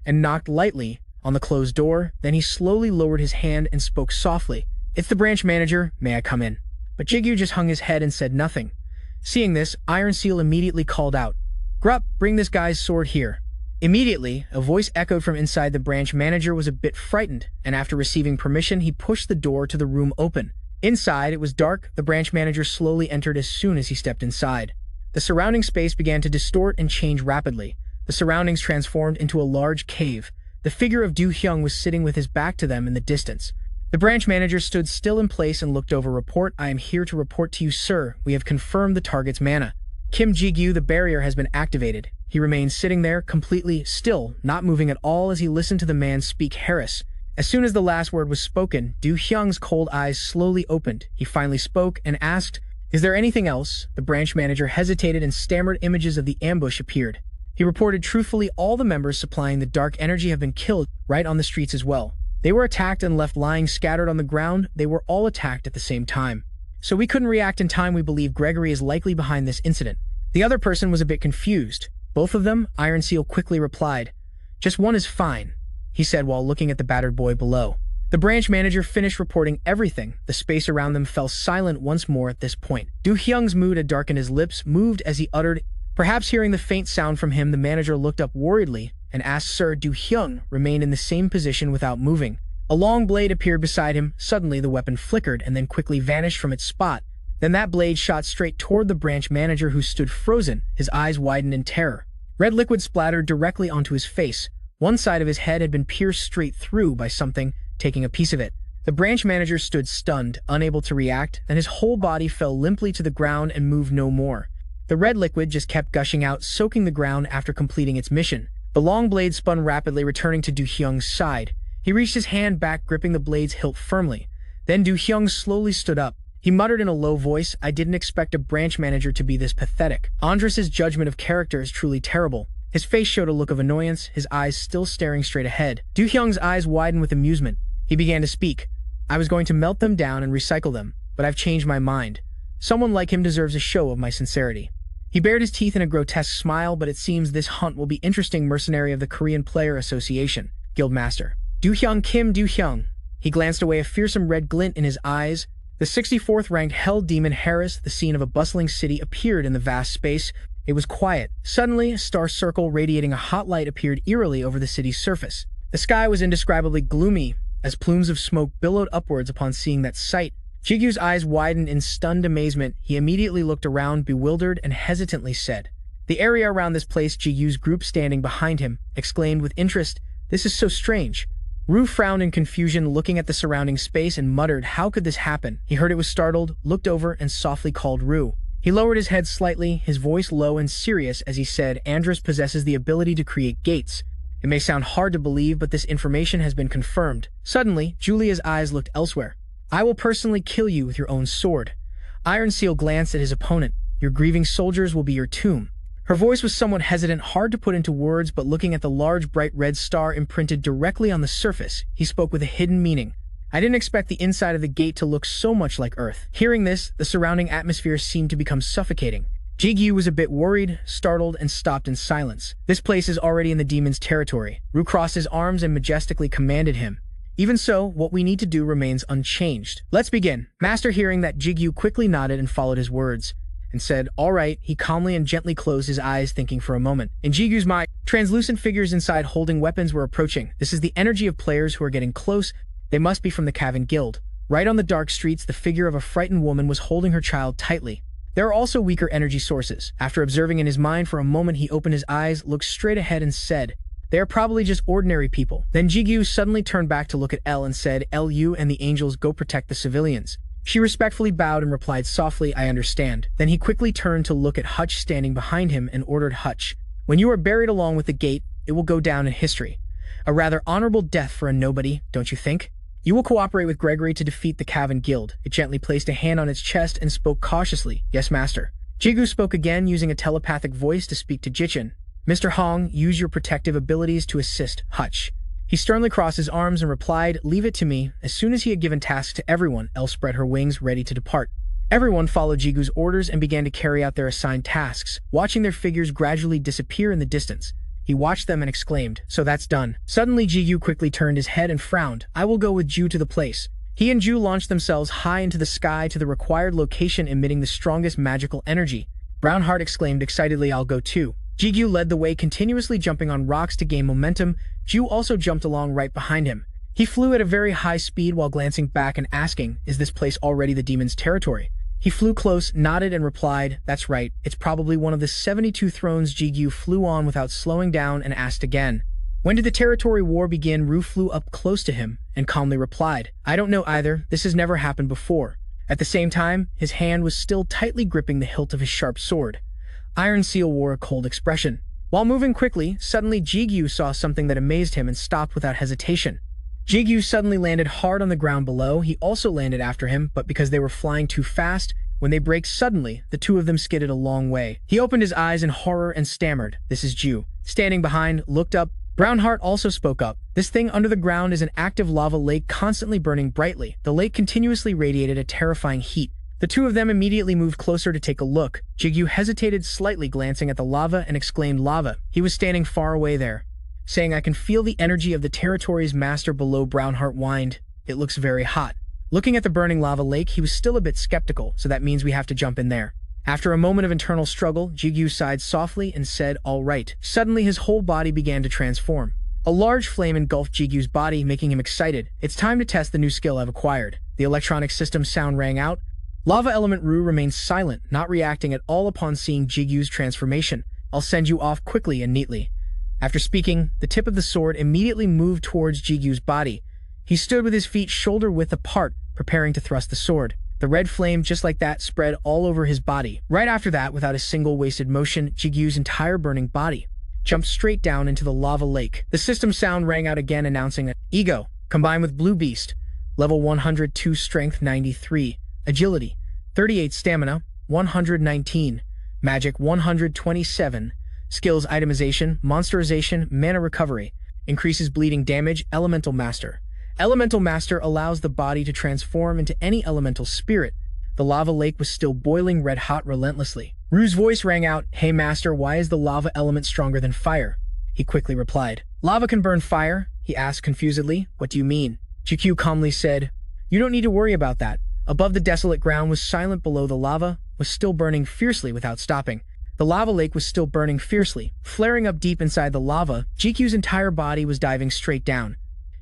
and knocked lightly on the closed door, then he slowly lowered his hand and spoke softly. "It's the branch manager, may I come in?" But Jigu just hung his head and said nothing. Seeing this, Iron Seal immediately called out, "Grup, bring this guy's sword here." Immediately, a voice echoed from inside. The branch manager was a bit frightened, and after receiving permission, he pushed the door to the room open. Inside, it was dark. The branch manager slowly entered as soon as he stepped inside. The surrounding space began to distort and change rapidly. The surroundings transformed into a large cave. The figure of Du Hyung was sitting with his back to them in the distance. The branch manager stood still in place and looked over. "Report, I am here to report to you, sir. We have confirmed the target's mana. Kim Jigu, the barrier has been activated." He remained sitting there, completely still, not moving at all as he listened to the man speak Harris. As soon as the last word was spoken, Du Hyung's cold eyes slowly opened. He finally spoke and asked, "Is there anything else?" The branch manager hesitated and stammered. Images of the ambush appeared. He reported truthfully, "All the members supplying the dark energy have been killed, right on the streets as well. They were attacked and left lying scattered on the ground. They were all attacked at the same time. So we couldn't react in time. We believe Gregory is likely behind this incident." The other person was a bit confused. "Both of them?" Iron Seal quickly replied. "Just one is fine," he said while looking at the battered boy below. The branch manager finished reporting everything. The space around them fell silent once more at this point. Du Hyung's mood had darkened. His lips moved as he uttered, perhaps hearing the faint sound from him. The manager looked up worriedly and asked, "Sir?" Du Hyung remained in the same position without moving. A long blade appeared beside him. Suddenly the weapon flickered and then quickly vanished from its spot. Then that blade shot straight toward the branch manager, who stood frozen. His eyes widened in terror. Red liquid splattered directly onto his face. One side of his head had been pierced straight through by something, taking a piece of it. The branch manager stood stunned, unable to react, then his whole body fell limply to the ground and moved no more. The red liquid just kept gushing out, soaking the ground after completing its mission. The long blade spun rapidly, returning to Du Hyung's side. He reached his hand back, gripping the blade's hilt firmly. Then Du Hyung slowly stood up. He muttered in a low voice, "I didn't expect a branch manager to be this pathetic. Andrus's judgment of character is truly terrible." His face showed a look of annoyance, his eyes still staring straight ahead. Du Hyung's eyes widened with amusement. He began to speak. "I was going to melt them down and recycle them, but I've changed my mind. Someone like him deserves a show of my sincerity." He bared his teeth in a grotesque smile. "But it seems this hunt will be interesting." Mercenary of the Korean Player Association, Guildmaster. Du Hyung, Kim Du Hyung. He glanced away, a fearsome red glint in his eyes. The 64th ranked Hell Demon Harris, the scene of a bustling city, appeared in the vast space. It was quiet. Suddenly, a star circle radiating a hot light appeared eerily over the city's surface. The sky was indescribably gloomy, as plumes of smoke billowed upwards. Upon seeing that sight, Jigu's eyes widened in stunned amazement. He immediately looked around, bewildered, and hesitantly said, "The area around this place." Jigu's group standing behind him exclaimed with interest, "This is so strange." Ru frowned in confusion, looking at the surrounding space, and muttered, "How could this happen?" He heard it was startled, looked over, and softly called Ru. He lowered his head slightly, his voice low and serious as he said, "Andrus possesses the ability to create gates. It may sound hard to believe, but this information has been confirmed." Suddenly, Julia's eyes looked elsewhere. "I will personally kill you with your own sword." Iron Seal glanced at his opponent. "Your grieving soldiers will be your tomb." Her voice was somewhat hesitant, hard to put into words, but looking at the large bright red star imprinted directly on the surface, he spoke with a hidden meaning. "I didn't expect the inside of the gate to look so much like Earth." Hearing this, the surrounding atmosphere seemed to become suffocating. Jigu was a bit worried, startled, and stopped in silence. "This place is already in the demon's territory." Ru crossed his arms and majestically commanded him. "Even so, what we need to do remains unchanged. Let's begin." Master, hearing that, Jigu quickly nodded and followed his words, and said, "All right." He calmly and gently closed his eyes, thinking for a moment. In Jigu's mind, translucent figures inside holding weapons were approaching. This is the energy of players who are getting close. They must be from the Cavern Guild. Right on the dark streets, the figure of a frightened woman was holding her child tightly. There are also weaker energy sources. After observing in his mind for a moment, he opened his eyes, looked straight ahead, and said, "They are probably just ordinary people." Then Jigu suddenly turned back to look at Elle and said, "Elle, you and the angels go protect the civilians." She respectfully bowed and replied softly, "I understand." Then he quickly turned to look at Hutch standing behind him and ordered Hutch, "When you are buried along with the gate, it will go down in history. A rather honorable death for a nobody, don't you think? You will cooperate with Gregory to defeat the Cavern Guild." It gently placed a hand on its chest and spoke cautiously, "Yes, master." Jigu spoke again, using a telepathic voice to speak to Jichin. "Mr. Hong, use your protective abilities to assist Hutch." He sternly crossed his arms and replied, "Leave it to me." As soon as he had given tasks to everyone, Elle spread her wings, ready to depart. Everyone followed Jigu's orders and began to carry out their assigned tasks, watching their figures gradually disappear in the distance. He watched them and exclaimed, "So that's done." Suddenly Jigu quickly turned his head and frowned. "I will go with Ju to the place." He and Ju launched themselves high into the sky to the required location, emitting the strongest magical energy. Brownheart exclaimed excitedly, "I'll go too." Jigu led the way, continuously jumping on rocks to gain momentum. Ju also jumped along right behind him. He flew at a very high speed while glancing back and asking, "Is this place already the demon's territory?" He flew close, nodded, and replied, "That's right, it's probably one of the 72 thrones." Jigu flew on without slowing down and asked again, "When did the territory war begin?" Ru flew up close to him and calmly replied, "I don't know either, this has never happened before." At the same time, his hand was still tightly gripping the hilt of his sharp sword. Iron Seal wore a cold expression. While moving quickly, suddenly Jigu saw something that amazed him and stopped without hesitation. Jigu suddenly landed hard on the ground below. He also landed after him, but because they were flying too fast, when they braked suddenly, the two of them skidded a long way. He opened his eyes in horror and stammered, "This is Ju." Standing behind, looked up. Brownheart also spoke up. "This thing under the ground is an active lava lake constantly burning brightly. The lake continuously radiated a terrifying heat." The two of them immediately moved closer to take a look. Jigu hesitated slightly, glancing at the lava, and exclaimed, "Lava." He was standing far away there, saying, "I can feel the energy of the territory's master below." Brownheart whined, "It looks very hot." Looking at the burning lava lake, he was still a bit skeptical, "So that means we have to jump in there." After a moment of internal struggle, Jigu sighed softly and said, "All right." Suddenly his whole body began to transform. A large flame engulfed Jigu's body, making him excited. "It's time to test the new skill I've acquired." The electronic system sound rang out. Lava element Ru remained silent, not reacting at all upon seeing Jigu's transformation. "I'll send you off quickly and neatly." After speaking, the tip of the sword immediately moved towards Jigu's body. He stood with his feet shoulder-width apart, preparing to thrust the sword. The red flame, just like that, spread all over his body. Right after that, without a single wasted motion, Jigu's entire burning body jumped straight down into the lava lake. The system sound rang out again, announcing that Ego, combined with Blue Beast, level 102 strength, 93, agility, 38 stamina, 119, magic 127, skills itemization, monsterization, mana recovery, increases bleeding damage, elemental master. Elemental Master allows the body to transform into any elemental spirit. The lava lake was still boiling red-hot relentlessly. Ru's voice rang out, "Hey Master, why is the lava element stronger than fire?" He quickly replied, "Lava can burn fire?" He asked confusedly, "What do you mean?" Jigu calmly said, "You don't need to worry about that." Above, the desolate ground was silent. Below, the lava was still burning fiercely without stopping. The lava lake was still burning fiercely. Flaring up deep inside the lava, Jigu's entire body was diving straight down.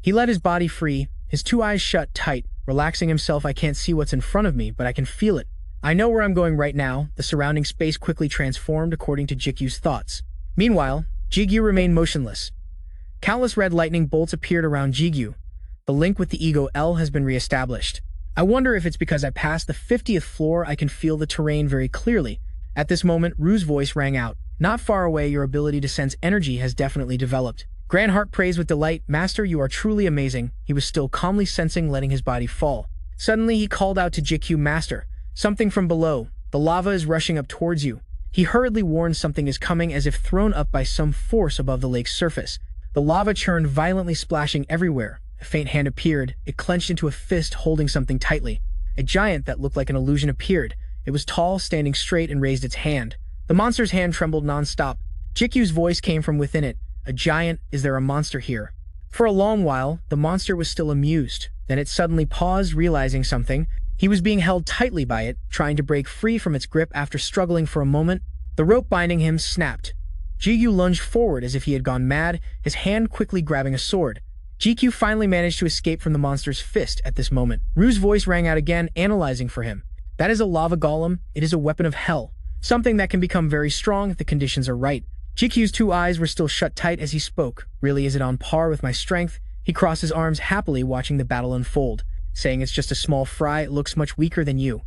He let his body free, his two eyes shut tight, relaxing himself. "I can't see what's in front of me, but I can feel it. I know where I'm going right now." The surrounding space quickly transformed according to Jigu's thoughts. Meanwhile, Jigu remained motionless. Countless red lightning bolts appeared around Jigu. The link with the Ego L has been reestablished. "I wonder if it's because I passed the 50th floor. I can feel the terrain very clearly." At this moment, Ru's voice rang out, "Not far away, your ability to sense energy has definitely developed." Grandheart praised with delight, "Master, you are truly amazing." He was still calmly sensing, letting his body fall. Suddenly, he called out to Jigu, "Master, something from below. The lava is rushing up towards you." He hurriedly warned something is coming, as if thrown up by some force above the lake's surface. The lava churned violently, splashing everywhere. A faint hand appeared. It clenched into a fist, holding something tightly. A giant that looked like an illusion appeared. It was tall, standing straight, and raised its hand. The monster's hand trembled non-stop. Jigu's voice came from within it. "A giant? Is there a monster here?" For a long while, the monster was still amused. Then it suddenly paused, realizing something. He was being held tightly by it, trying to break free from its grip. After struggling for a moment, the rope binding him snapped. Jigu lunged forward as if he had gone mad, his hand quickly grabbing a sword. Jigu finally managed to escape from the monster's fist. At this moment, Ru's voice rang out again, analyzing for him. "That is a lava golem. It is a weapon of hell. Something that can become very strong if the conditions are right." Jigu's two eyes were still shut tight as he spoke. "Really, is it on par with my strength?" He crossed his arms happily, watching the battle unfold, saying, "It's just a small fry. It looks much weaker than you."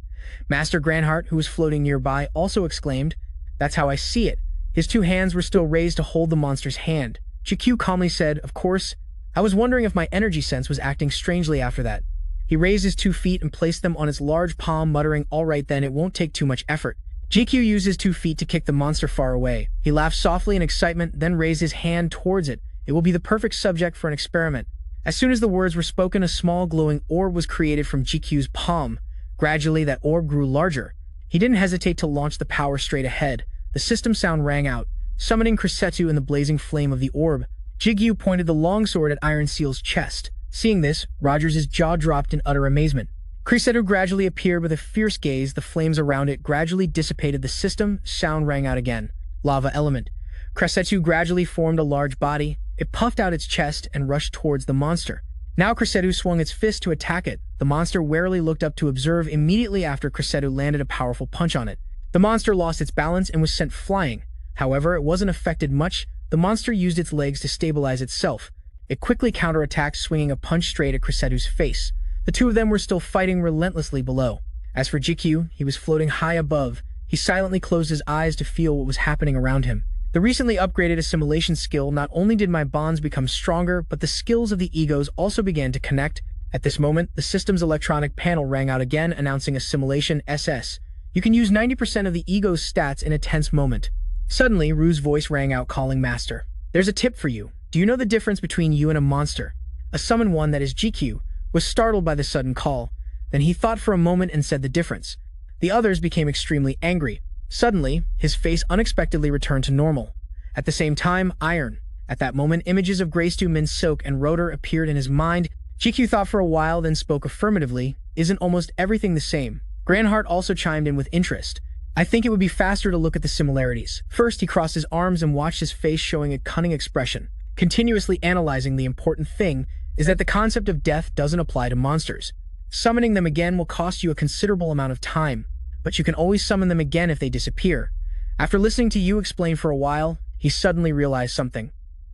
Master Grandheart, who was floating nearby, also exclaimed, "That's how I see it." His two hands were still raised to hold the monster's hand. Jigu calmly said, "Of course. I was wondering if my energy sense was acting strangely after that." He raised his 2 feet and placed them on his large palm, muttering, "All right then, it won't take too much effort." Jigu used his 2 feet to kick the monster far away. He laughed softly in excitement, then raised his hand towards it. "It will be the perfect subject for an experiment." As soon as the words were spoken, a small glowing orb was created from Jigu's palm. Gradually, that orb grew larger. He didn't hesitate to launch the power straight ahead. The system sound rang out. summoning Krisetu in the blazing flame of the orb. Jigu pointed the longsword at Iron Seal's chest. Seeing this, Rogers' jaw dropped in utter amazement. Krisetu gradually appeared with a fierce gaze. The flames around it gradually dissipated. The system sound rang out again. Lava element. Krisetu gradually formed a large body. It puffed out its chest and rushed towards the monster. Now Krisetu swung its fist to attack it. The monster warily looked up to observe. Immediately after, Krisetu landed a powerful punch on it. The monster lost its balance and was sent flying. However, it wasn't affected much. The monster used its legs to stabilize itself. It quickly counterattacked, swinging a punch straight at Krisetu's face. The two of them were still fighting relentlessly below. As for Jigu, he was floating high above. He silently closed his eyes to feel what was happening around him. The recently upgraded assimilation skill, not only did my bonds become stronger, but the skills of the egos also began to connect. At this moment, the system's electronic panel rang out again, announcing assimilation SS. You can use 90% of the ego's stats in a tense moment. Suddenly, Rue's voice rang out, calling Master. There's a tip for you. Do you know the difference between you and a monster? A summoned one, that is GQ, was startled by the sudden call. Then he thought for a moment and said the difference. The others became extremely angry. Suddenly, his face unexpectedly returned to normal. At the same time, Iron. At that moment, images of Graystu, Min Soak, and Rotor appeared in his mind. GQ thought for a while, then spoke affirmatively. Isn't almost everything the same? Granhart also chimed in with interest. I think it would be faster to look at the similarities. First, he crossed his arms and watched his face, showing a cunning expression. Continuously analyzing, the important thing is that the concept of death doesn't apply to monsters. Summoning them again will cost you a considerable amount of time, but you can always summon them again if they disappear. After listening to you explain for a while, he suddenly realized something.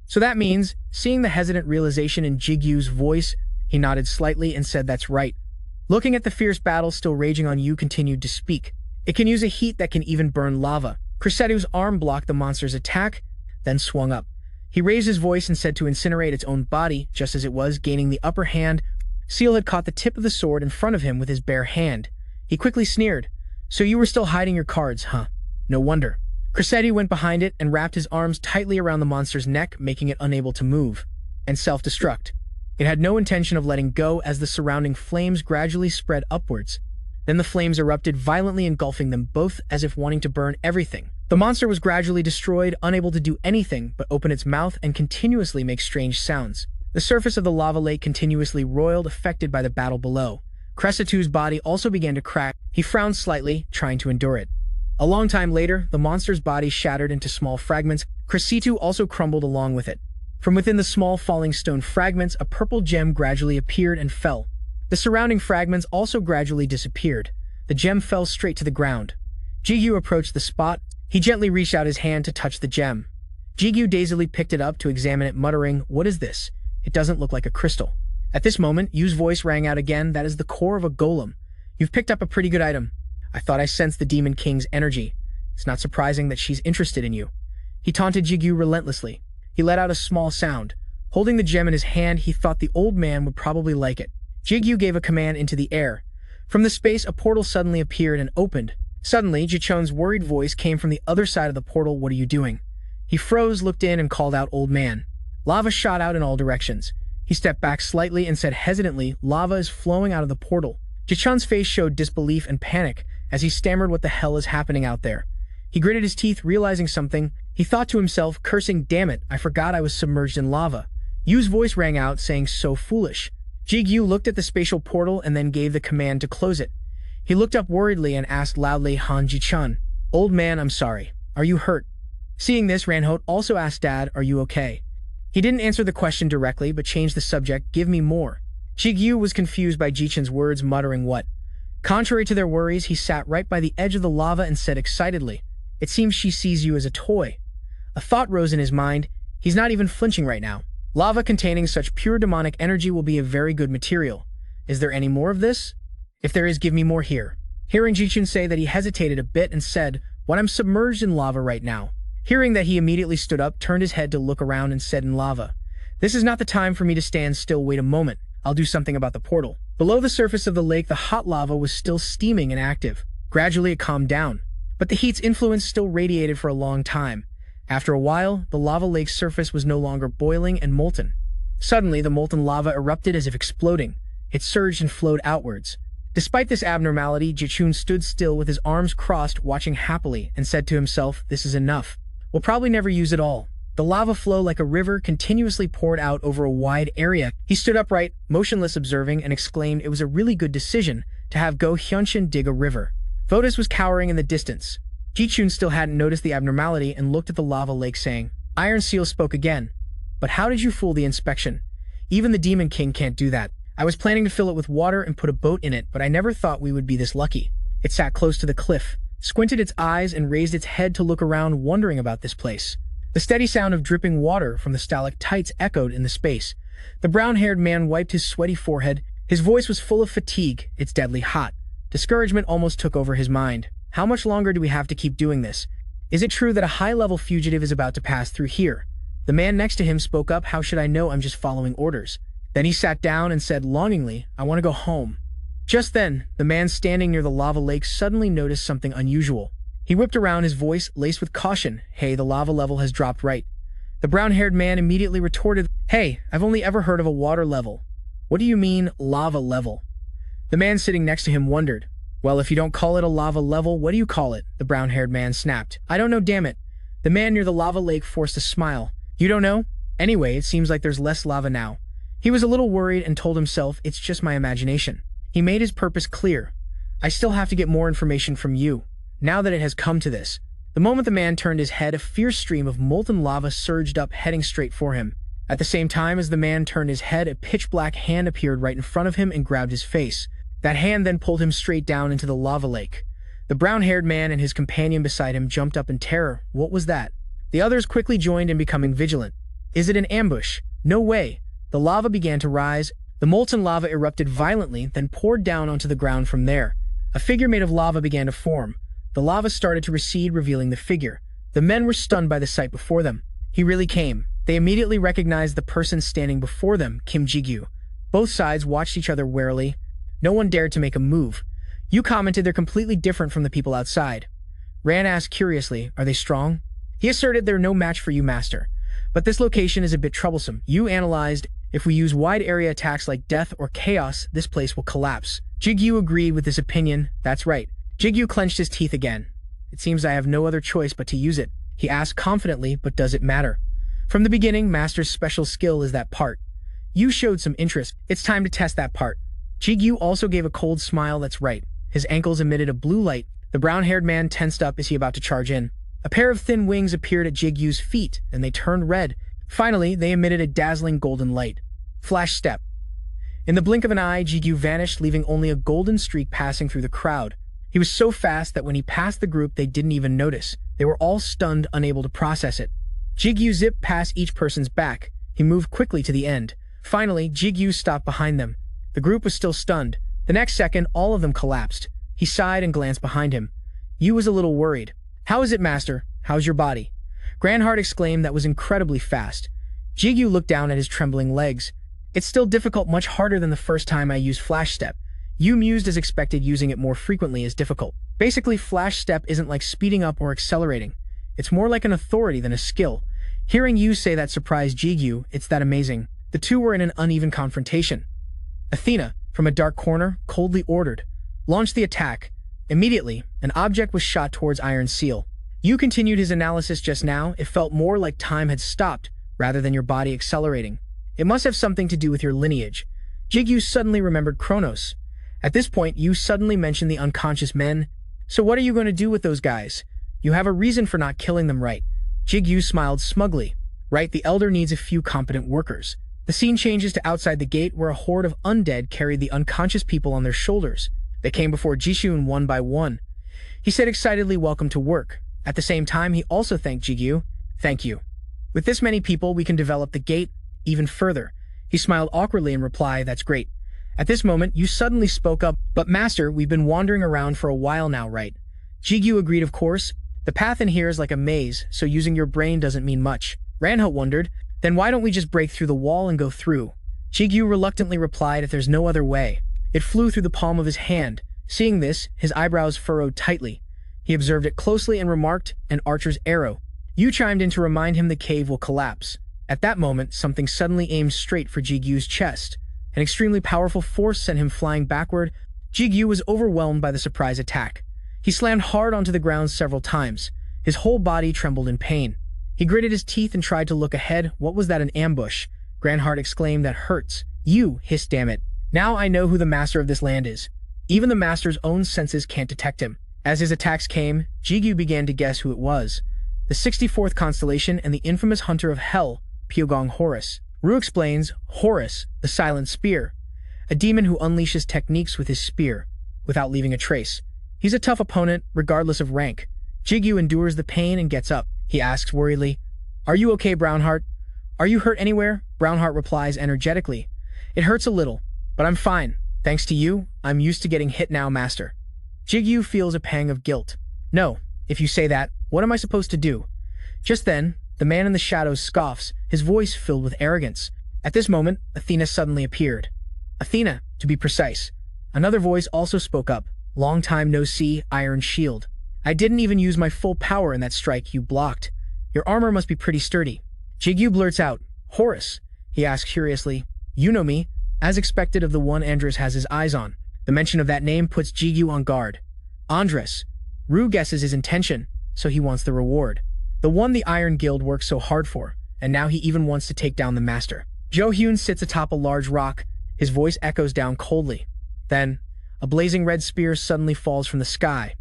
So that means, seeing the hesitant realization in Jigu's voice, he nodded slightly and said, that's right. Looking at the fierce battle still raging on, you continued to speak. It can use a heat that can even burn lava. Krisetu's arm blocked the monster's attack, then swung up. He raised his voice and said to incinerate its own body, just as it was gaining the upper hand. Seal had caught the tip of the sword in front of him with his bare hand. He quickly sneered. So you were still hiding your cards, huh? No wonder. Krisetu went behind it and wrapped his arms tightly around the monster's neck, making it unable to move and self-destruct. It had no intention of letting go as the surrounding flames gradually spread upwards. Then the flames erupted violently, engulfing them both as if wanting to burn everything. The monster was gradually destroyed, unable to do anything but open its mouth and continuously make strange sounds. The surface of the lava lake continuously roiled, affected by the battle below. Krisetu's body also began to crack. He frowned slightly, trying to endure it. A long time later, the monster's body shattered into small fragments. Krisetu also crumbled along with it. From within the small falling stone fragments, a purple gem gradually appeared and fell. The surrounding fragments also gradually disappeared. The gem fell straight to the ground. Jigu approached the spot. He gently reached out his hand to touch the gem. Jigu dazedly picked it up to examine it, muttering, "What is this? It doesn't look like a crystal." At this moment, Yu's voice rang out again. That is the core of a golem. You've picked up a pretty good item. I thought I sensed the Demon King's energy. It's not surprising that she's interested in you. He taunted Jigu relentlessly. He let out a small sound. Holding the gem in his hand, he thought the old man would probably like it. Jigu gave a command into the air. From the space, a portal suddenly appeared and opened. Suddenly, Jichun's worried voice came from the other side of the portal. What are you doing? He froze, looked in, and called out, "Old man." Lava shot out in all directions. He stepped back slightly and said hesitantly, "Lava is flowing out of the portal." Jichun's face showed disbelief and panic as he stammered, "What the hell is happening out there?" He gritted his teeth, realizing something. He thought to himself, cursing, "Damn it, I forgot I was submerged in lava." Yu's voice rang out, saying, "So foolish." Jigu looked at the spatial portal and then gave the command to close it. He looked up worriedly and asked loudly, "Han Jichun." "Old man, I'm sorry. Are you hurt?" Seeing this, Ranhot also asked, "Dad, are you okay?" He didn't answer the question directly, but changed the subject, "Give me more." Jigu was confused by Jichun's words, muttering, "What?" Contrary to their worries, he sat right by the edge of the lava and said excitedly, "It seems she sees you as a toy." A thought rose in his mind. He's not even flinching right now. Lava containing such pure demonic energy will be a very good material. Is there any more of this? If there is, give me more here. Hearing Jichun say that, he hesitated a bit and said, "What, I'm submerged in lava right now." Hearing that, he immediately stood up, turned his head to look around and said in lava, "This is not the time for me to stand still. Wait a moment. I'll do something about the portal." Below the surface of the lake, the hot lava was still steaming and active. Gradually it calmed down, but the heat's influence still radiated for a long time. After a while, the lava lake's surface was no longer boiling and molten. Suddenly, the molten lava erupted as if exploding. It surged and flowed outwards. Despite this abnormality, Jichun stood still with his arms crossed, watching happily, and said to himself, "This is enough." We'll probably never use it all. The lava flow like a river continuously poured out over a wide area. He stood upright, motionless observing, and exclaimed it was a really good decision to have Go Hyunshin dig a river. Votus was cowering in the distance. Jichun still hadn't noticed the abnormality and looked at the lava lake saying, Iron Seal spoke again. But how did you fool the inspection? Even the Demon King can't do that. I was planning to fill it with water and put a boat in it, but I never thought we would be this lucky. It sat close to the cliff, squinted its eyes and raised its head to look around, wondering about this place. The steady sound of dripping water from the stalactites echoed in the space. The brown-haired man wiped his sweaty forehead. His voice was full of fatigue. It's deadly hot. Discouragement almost took over his mind. How much longer do we have to keep doing this? Is it true that a high-level fugitive is about to pass through here? The man next to him spoke up. How should I know? I'm just following orders. Then he sat down and said longingly, I want to go home. Just then, the man standing near the lava lake suddenly noticed something unusual. He whipped around, his voice laced with caution. Hey, the lava level has dropped, right? The brown-haired man immediately retorted, Hey, I've only ever heard of a water level. What do you mean, lava level? The man sitting next to him wondered. Well, if you don't call it a lava level, what do you call it? The brown-haired man snapped. I don't know, damn it. The man near the lava lake forced a smile. You don't know? Anyway, it seems like there's less lava now. He was a little worried and told himself, it's just my imagination. He made his purpose clear. I still have to get more information from you. Now that it has come to this. The moment the man turned his head, a fierce stream of molten lava surged up, heading straight for him. At the same time as the man turned his head, a pitch-black hand appeared right in front of him and grabbed his face. That hand then pulled him straight down into the lava lake. The brown-haired man and his companion beside him jumped up in terror. What was that? The others quickly joined in, becoming vigilant. Is it an ambush? No way. The lava began to rise. The molten lava erupted violently, then poured down onto the ground from there. A figure made of lava began to form. The lava started to recede, revealing the figure. The men were stunned by the sight before them. He really came. They immediately recognized the person standing before them, Kim Jigu. Both sides watched each other warily. No one dared to make a move. You commented they're completely different from the people outside. Ran asked curiously, are they strong? He asserted they're no match for you, master. But this location is a bit troublesome. You analyzed, if we use wide area attacks like death or chaos, this place will collapse. Jigu agreed with this opinion. That's right. Jigu clenched his teeth again. It seems I have no other choice but to use it. He asked confidently, but does it matter? From the beginning, Master's special skill is that part. You showed some interest. It's time to test that part. Jigu also gave a cold smile. That's right. His ankles emitted a blue light. The brown-haired man tensed up as he about to charge in. A pair of thin wings appeared at Jigu's feet, and they turned red. Finally, they emitted a dazzling golden light. Flash step. In the blink of an eye, Jigu vanished, leaving only a golden streak passing through the crowd. He was so fast that when he passed the group, they didn't even notice. They were all stunned, unable to process it. Jigu zipped past each person's back. He moved quickly to the end. Finally, Jigu stopped behind them. The group was still stunned. The next second, all of them collapsed. He sighed and glanced behind him. Yu was a little worried. How is it, master? How's your body? Grandheart exclaimed. That was incredibly fast. Jigu looked down at his trembling legs. It's still difficult, much harder than the first time I used Flash Step. Yu mused as expected. Using it more frequently is difficult. Basically, Flash Step isn't like speeding up or accelerating. It's more like an authority than a skill. Hearing Yu say that surprised Jigu. It's that amazing. The two were in an uneven confrontation. Athena, from a dark corner, coldly ordered, "Launch the attack." Immediately, an object was shot towards Iron Seal. Yu continued his analysis. Just now, it felt more like time had stopped, rather than your body accelerating. It must have something to do with your lineage. Jigu suddenly remembered Kronos. At this point, Yu suddenly mentioned the unconscious men. So what are you going to do with those guys? You have a reason for not killing them, right? Jigu smiled smugly. Right, the elder needs a few competent workers. The scene changes to outside the gate, where a horde of undead carried the unconscious people on their shoulders. They came before Jishun one by one. He said excitedly, "Welcome to work." At the same time, he also thanked Jigu. "Thank you. With this many people, we can develop the gate even further." He smiled awkwardly in reply. "That's great." At this moment, Yu suddenly spoke up. "But master, we've been wandering around for a while now, right?" Jigu agreed, "Of course. The path in here is like a maze, so using your brain doesn't mean much." Ranho wondered, "Then why don't we just break through the wall and go through?" Jigu reluctantly replied, "If there's no other way." It flew through the palm of his hand. Seeing this, his eyebrows furrowed tightly. He observed it closely and remarked, "An archer's arrow." Yu chimed in to remind him the cave will collapse. At that moment, something suddenly aimed straight for Jigu's chest. An extremely powerful force sent him flying backward. Jigu was overwhelmed by the surprise attack. He slammed hard onto the ground several times. His whole body trembled in pain. He gritted his teeth and tried to look ahead. What was that, an ambush? Grandheart exclaimed. That hurts. You, hissed, damn it. Now I know who the master of this land is. Even the master's own senses can't detect him. As his attacks came, Jigu began to guess who it was. The 64th constellation and the infamous hunter of hell, Pyogong Horus. Ru explains, Horus, the silent spear. A demon who unleashes techniques with his spear, without leaving a trace. He's a tough opponent, regardless of rank. Jigu endures the pain and gets up. He asks worriedly, Are you okay, Brownheart? Are you hurt anywhere? Brownheart replies energetically, It hurts a little, but I'm fine. Thanks to you, I'm used to getting hit now, master. Jigu feels a pang of guilt. No, if you say that, what am I supposed to do? Just then, the man in the shadows scoffs, his voice filled with arrogance. At this moment, Athena suddenly appeared. Athena, to be precise. Another voice also spoke up. Long time no see, Iron Shield. I didn't even use my full power in that strike you blocked. Your armor must be pretty sturdy. Jigu blurts out, Horus. He asks curiously, You know me, as expected of the one Andres has his eyes on. The mention of that name puts Jigu on guard. Andres. Ru guesses his intention, so he wants the reward. The one the Iron Guild worked so hard for, and now he even wants to take down the master. Jo-hyun sits atop a large rock. His voice echoes down coldly. Then, a blazing red spear suddenly falls from the sky.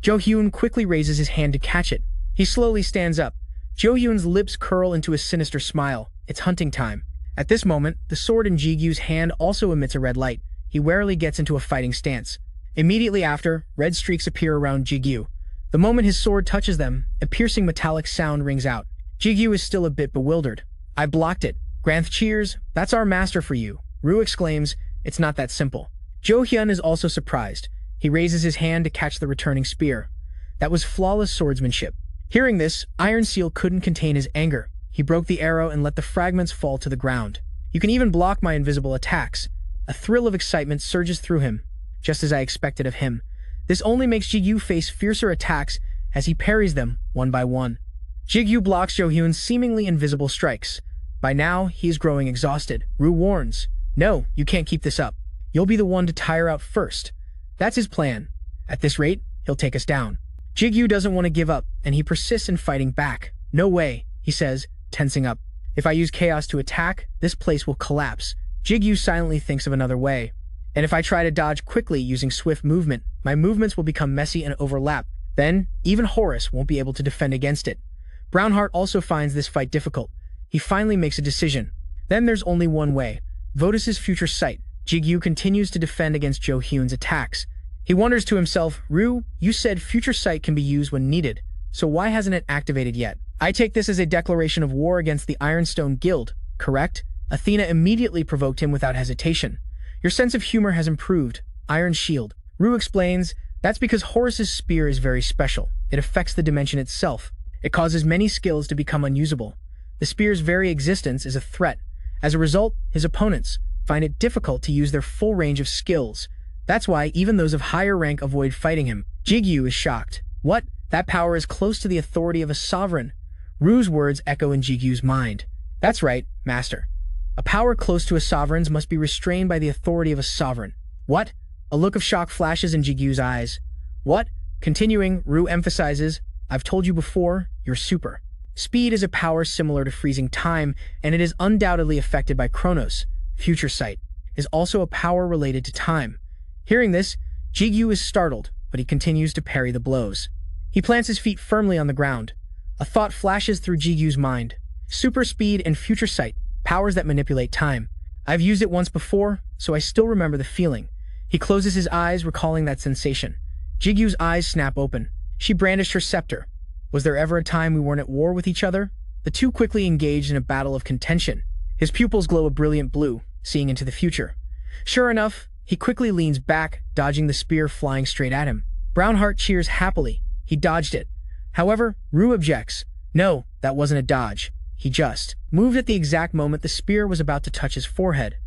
Jo-hyun quickly raises his hand to catch it. He slowly stands up. Jo-hyun's lips curl into a sinister smile. It's hunting time. At this moment, the sword in Jigu's hand also emits a red light. He warily gets into a fighting stance. Immediately after, red streaks appear around Jigu. The moment his sword touches them, a piercing metallic sound rings out. Jigu is still a bit bewildered. I blocked it. Granth cheers. That's our master for you. Ru exclaims, It's not that simple. Jo-hyun is also surprised. He raises his hand to catch the returning spear. That was flawless swordsmanship. Hearing this, Iron Seal couldn't contain his anger. He broke the arrow and let the fragments fall to the ground. You can even block my invisible attacks. A thrill of excitement surges through him, just as I expected of him. This only makes Jigu face fiercer attacks as he parries them one by one. Jigu blocks Jo-hyun's seemingly invisible strikes. By now, he is growing exhausted. Ru warns, No, you can't keep this up. You'll be the one to tire out first. That's his plan. At this rate, he'll take us down. Jigu doesn't want to give up, and he persists in fighting back. No way, he says, tensing up. If I use chaos to attack, this place will collapse. Jigu silently thinks of another way. And if I try to dodge quickly using swift movement, my movements will become messy and overlap. Then, even Horus won't be able to defend against it. Brownheart also finds this fight difficult. He finally makes a decision. Then there's only one way. Votus's future sight. Jigu continues to defend against Jo-hyun's attacks. He wonders to himself, Ru, you said future sight can be used when needed, so why hasn't it activated yet? I take this as a declaration of war against the Ironstone Guild, correct? Athena immediately provoked him without hesitation. Your sense of humor has improved. Iron Shield. Ru explains, that's because Horus's spear is very special. It affects the dimension itself. It causes many skills to become unusable. The spear's very existence is a threat. As a result, his opponents find it difficult to use their full range of skills. That's why even those of higher rank avoid fighting him. Jigu is shocked. What? That power is close to the authority of a sovereign. Ru's words echo in Jigu's mind. That's right, master. A power close to a sovereign's must be restrained by the authority of a sovereign. What? A look of shock flashes in Jigu's eyes. What? Continuing, Ru emphasizes, I've told you before, you're super. Speed is a power similar to freezing time, and it is undoubtedly affected by Chronos. Future sight is also a power related to time. Hearing this, Jigu is startled, but he continues to parry the blows. He plants his feet firmly on the ground. A thought flashes through Jigu's mind. Super speed and future sight, powers that manipulate time. I've used it once before, so I still remember the feeling. He closes his eyes, recalling that sensation. Jigu's eyes snap open. She brandished her scepter. Was there ever a time we weren't at war with each other? The two quickly engaged in a battle of contention. His pupils glow a brilliant blue, seeing into the future. Sure enough, he quickly leans back, dodging the spear flying straight at him. Brownheart cheers happily. He dodged it. However, Ru objects. No, that wasn't a dodge. He just moved at the exact moment the spear was about to touch his forehead.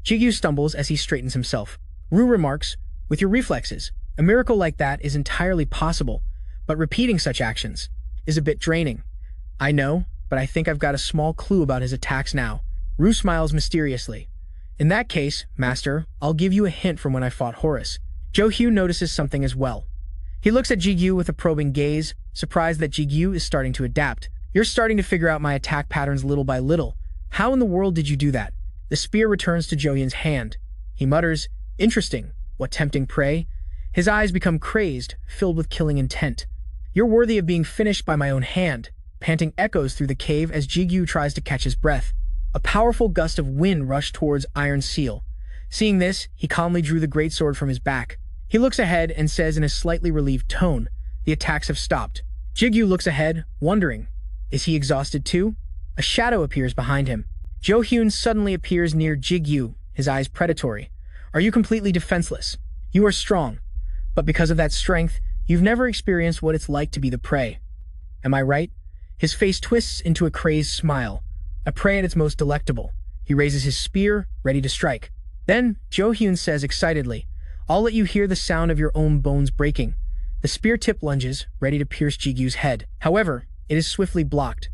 Jigu stumbles as he straightens himself. Ru remarks, with your reflexes, a miracle like that is entirely possible, but repeating such actions is a bit draining. I know, but I think I've got a small clue about his attacks now. Ru smiles mysteriously. In that case, master, I'll give you a hint from when I fought Horus. Jo-hyun notices something as well. He looks at Jigu with a probing gaze, surprised that Jigu is starting to adapt. You're starting to figure out my attack patterns little by little. How in the world did you do that? The spear returns to Jo-hyun's hand. He mutters, "Interesting. What tempting prey?" His eyes become crazed, filled with killing intent. "You're worthy of being finished by my own hand." Panting echoes through the cave as Jigu tries to catch his breath. A powerful gust of wind rushed towards Iron Seal. Seeing this, he calmly drew the greatsword from his back. He looks ahead and says in a slightly relieved tone, "The attacks have stopped." Jigu looks ahead, wondering, is he exhausted too? A shadow appears behind him. Jo-hyun suddenly appears near Jigu, his eyes predatory. "Are you completely defenseless? You are strong, but because of that strength, you've never experienced what it's like to be the prey. Am I right?" His face twists into a crazed smile. A prey at its most delectable. He raises his spear, ready to strike. Then, Jo-hyun says excitedly, "I'll let you hear the sound of your own bones breaking." The spear tip lunges, ready to pierce Jigu's head. However, it is swiftly blocked.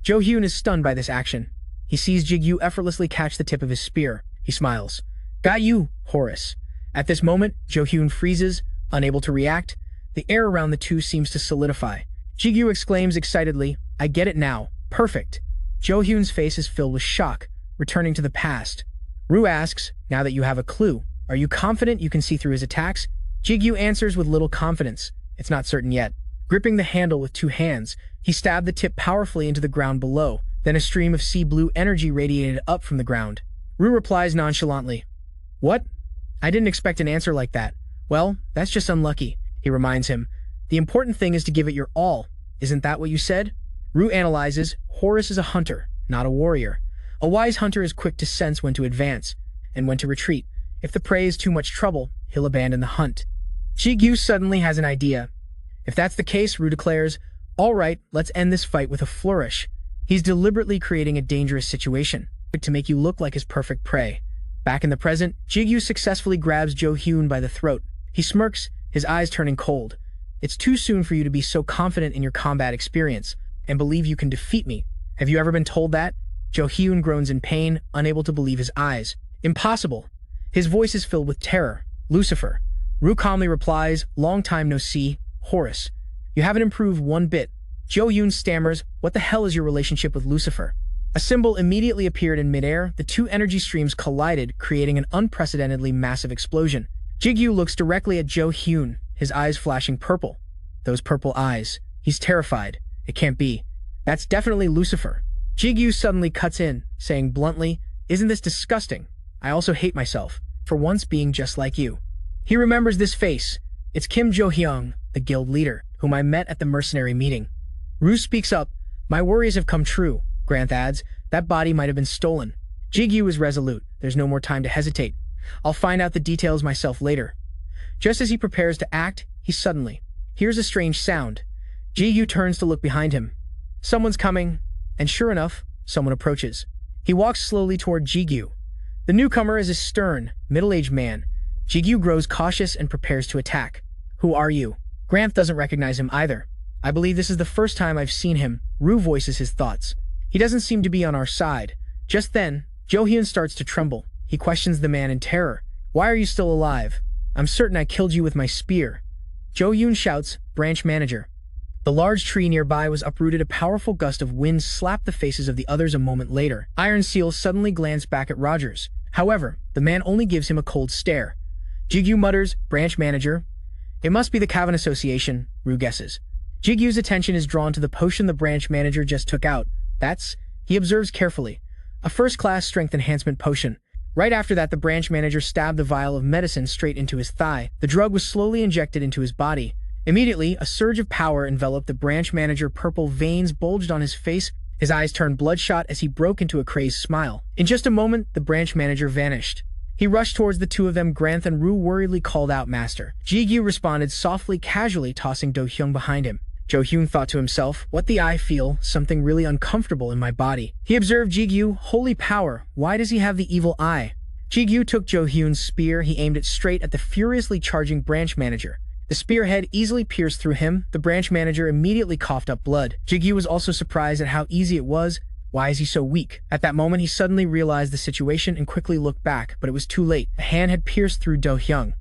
Jo-hyun is stunned by this action. He sees Jigu effortlessly catch the tip of his spear. He smiles. "Got you, Horus." At this moment, Jo-hyun freezes, unable to react. The air around the two seems to solidify. Jigu exclaims excitedly, "I get it now. Perfect." Jo-hyun's face is filled with shock, returning to the past. Ru asks, "Now that you have a clue, are you confident you can see through his attacks?" Jigu answers with little confidence. It's not certain yet. Gripping the handle with two hands, he stabbed the tip powerfully into the ground below. Then a stream of sea blue energy radiated up from the ground. Ru replies nonchalantly, "What? I didn't expect an answer like that." "Well, that's just unlucky," he reminds him. "The important thing is to give it your all. Isn't that what you said?" Ru analyzes, Horus is a hunter, not a warrior. A wise hunter is quick to sense when to advance and when to retreat. If the prey is too much trouble, he'll abandon the hunt. Jigu suddenly has an idea. If that's the case, Ru declares, "All right, let's end this fight with a flourish." He's deliberately creating a dangerous situation to make you look like his perfect prey. Back in the present, Jigu successfully grabs Jo-hyun by the throat. He smirks, his eyes turning cold. "It's too soon for you to be so confident in your combat experience and believe you can defeat me. Have you ever been told that?" Jo-hyun groans in pain, unable to believe his eyes. "Impossible." His voice is filled with terror. "Lucifer." Ru calmly replies, "Long time no see, Horus. You haven't improved one bit." Jo-hyun stammers, "What the hell is your relationship with Lucifer?" A symbol immediately appeared in midair. The two energy streams collided, creating an unprecedentedly massive explosion. Jigu looks directly at Jo-hyun, his eyes flashing purple. Those purple eyes. He's terrified. It can't be. That's definitely Lucifer. Jigu suddenly cuts in, saying bluntly, "Isn't this disgusting? I also hate myself, for once being just like you." He remembers this face. It's Kim Jo-hyung, the guild leader, whom I met at the mercenary meeting. Ru speaks up, "My worries have come true." Granth adds, "That body might have been stolen." Jigu is resolute. There's no more time to hesitate. "I'll find out the details myself later." Just as he prepares to act, he suddenly hears a strange sound. Jigu turns to look behind him. Someone's coming, and sure enough, someone approaches. He walks slowly toward Jigu. The newcomer is a stern, middle-aged man. Jigu grows cautious and prepares to attack. "Who are you?" Granth doesn't recognize him either. "I believe this is the first time I've seen him." Ru voices his thoughts. "He doesn't seem to be on our side." Just then, Jo-hyun starts to tremble. He questions the man in terror. "Why are you still alive?" "I'm certain I killed you with my spear." Jo-hyun shouts, "Branch manager." The large tree nearby was uprooted. A powerful gust of wind slapped the faces of the others a moment later. Iron Seal suddenly glanced back at Rogers. However, the man only gives him a cold stare. Jigu mutters, "Branch manager." "It must be the Cavan Association," Ru guesses. Jigu's attention is drawn to the potion the branch manager just took out. He observes carefully, a first-class strength enhancement potion. Right after that, the branch manager stabbed the vial of medicine straight into his thigh. The drug was slowly injected into his body. Immediately, a surge of power enveloped the branch manager. Purple veins bulged on his face. His eyes turned bloodshot as he broke into a crazed smile. In just a moment, the branch manager vanished. He rushed towards the two of them. Granth and Ru worriedly called out, "Master." Jigu responded softly, casually tossing Do-hyung behind him. Jo-hyun thought to himself, "What the I feel? Something really uncomfortable in my body." He observed Jigu. Holy power, why does he have the evil eye? Jigu took Jo-hyun's spear. He aimed it straight at the furiously charging branch manager. The spearhead easily pierced through him. The branch manager immediately coughed up blood. Jigu was also surprised at how easy it was. Why is he so weak? At that moment, he suddenly realized the situation and quickly looked back, but it was too late. A hand had pierced through Do-hyung.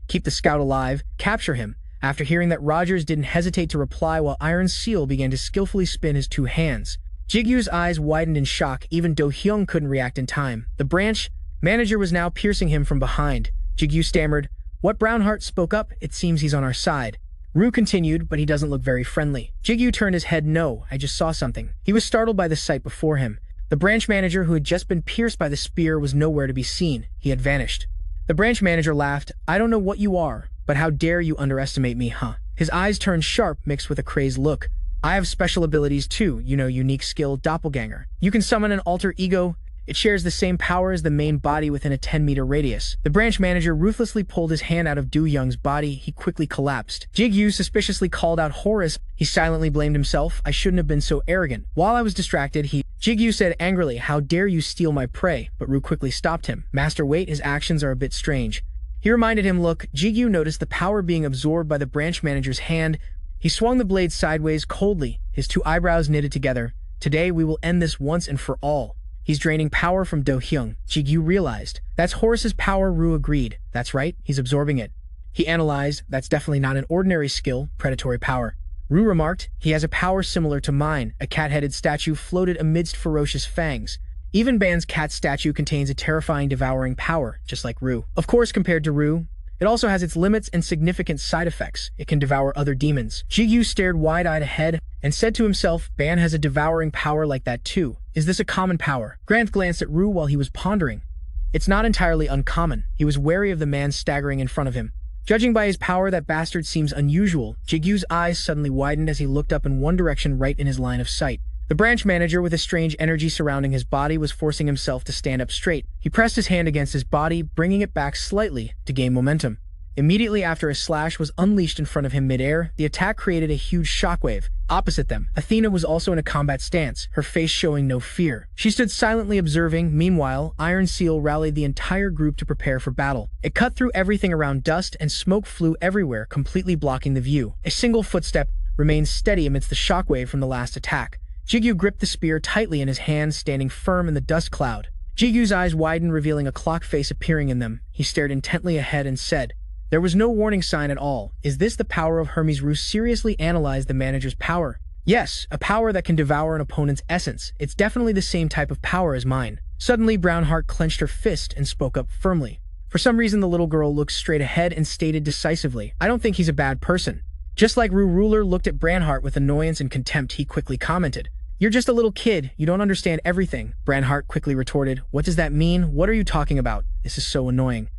"Keep the scout alive. Capture him." After hearing that, Rogers didn't hesitate to reply while Iron Seal began to skillfully spin his two hands. Jigu's eyes widened in shock. Even Do Hyung couldn't react in time. The branch manager was now piercing him from behind. Jigu stammered, "What?" Brownheart spoke up, "It seems he's on our side." Rue continued, "But he doesn't look very friendly." Jigu turned his head. "No, I just saw something." He was startled by the sight before him. The branch manager who had just been pierced by the spear was nowhere to be seen. He had vanished. The branch manager laughed. "I don't know what you are, but how dare you underestimate me, huh?" His eyes turned sharp, mixed with a crazed look. "I have special abilities too, unique skill, doppelganger. You can summon an alter ego. It shares the same power as the main body within a 10-meter radius." The branch manager ruthlessly pulled his hand out of Do Young's body. He quickly collapsed. Jigu suspiciously called out, "Horus." He silently blamed himself. "I shouldn't have been so arrogant. While I was distracted, Jigu said angrily, "How dare you steal my prey?" But Rue quickly stopped him. "Master, wait, his actions are a bit strange." He reminded him, "Look." Jigu noticed the power being absorbed by the branch manager's hand. He swung the blade sideways coldly, his two eyebrows knitted together. "Today we will end this once and for all." "He's draining power from Do Hyung," Jigu realized. "That's Horus's power." Rue agreed. "That's right, he's absorbing it." He analyzed. "That's definitely not an ordinary skill, predatory power." Rue remarked, "He has a power similar to mine." A cat-headed statue floated amidst ferocious fangs. Even Ban's cat statue contains a terrifying devouring power, just like Rue. Of course, compared to Rue, it also has its limits and significant side effects. It can devour other demons. Jigu stared wide-eyed ahead and said to himself, "Ban has a devouring power like that too. Is this a common power?" Grant glanced at Rue while he was pondering. "It's not entirely uncommon." He was wary of the man staggering in front of him. "Judging by his power, that bastard seems unusual." Jigu's eyes suddenly widened as he looked up in one direction, right in his line of sight. The branch manager, with a strange energy surrounding his body, was forcing himself to stand up straight. He pressed his hand against his body, bringing it back slightly to gain momentum. Immediately after, a slash was unleashed in front of him midair. The attack created a huge shockwave. Opposite them, Athena was also in a combat stance, her face showing no fear. She stood silently observing. Meanwhile, Iron Seal rallied the entire group to prepare for battle. It cut through everything around. Dust and smoke flew everywhere, completely blocking the view. A single footstep remained steady amidst the shockwave from the last attack. Jigu gripped the spear tightly in his hand, standing firm in the dust cloud. Jigu's eyes widened, revealing a clock face appearing in them. He stared intently ahead and said, "There was no warning sign at all. Is this the power of Hermes?" Rue seriously analyzed the manager's power. "Yes, a power that can devour an opponent's essence. It's definitely the same type of power as mine." Suddenly, Brownheart clenched her fist and spoke up firmly. For some reason, the little girl looked straight ahead and stated decisively, "I don't think he's a bad person." Just like Rue, Ruler looked at Brownheart with annoyance and contempt. He quickly commented, "You're just a little kid. You don't understand everything." Brownheart quickly retorted, "What does that mean? What are you talking about? This is so annoying."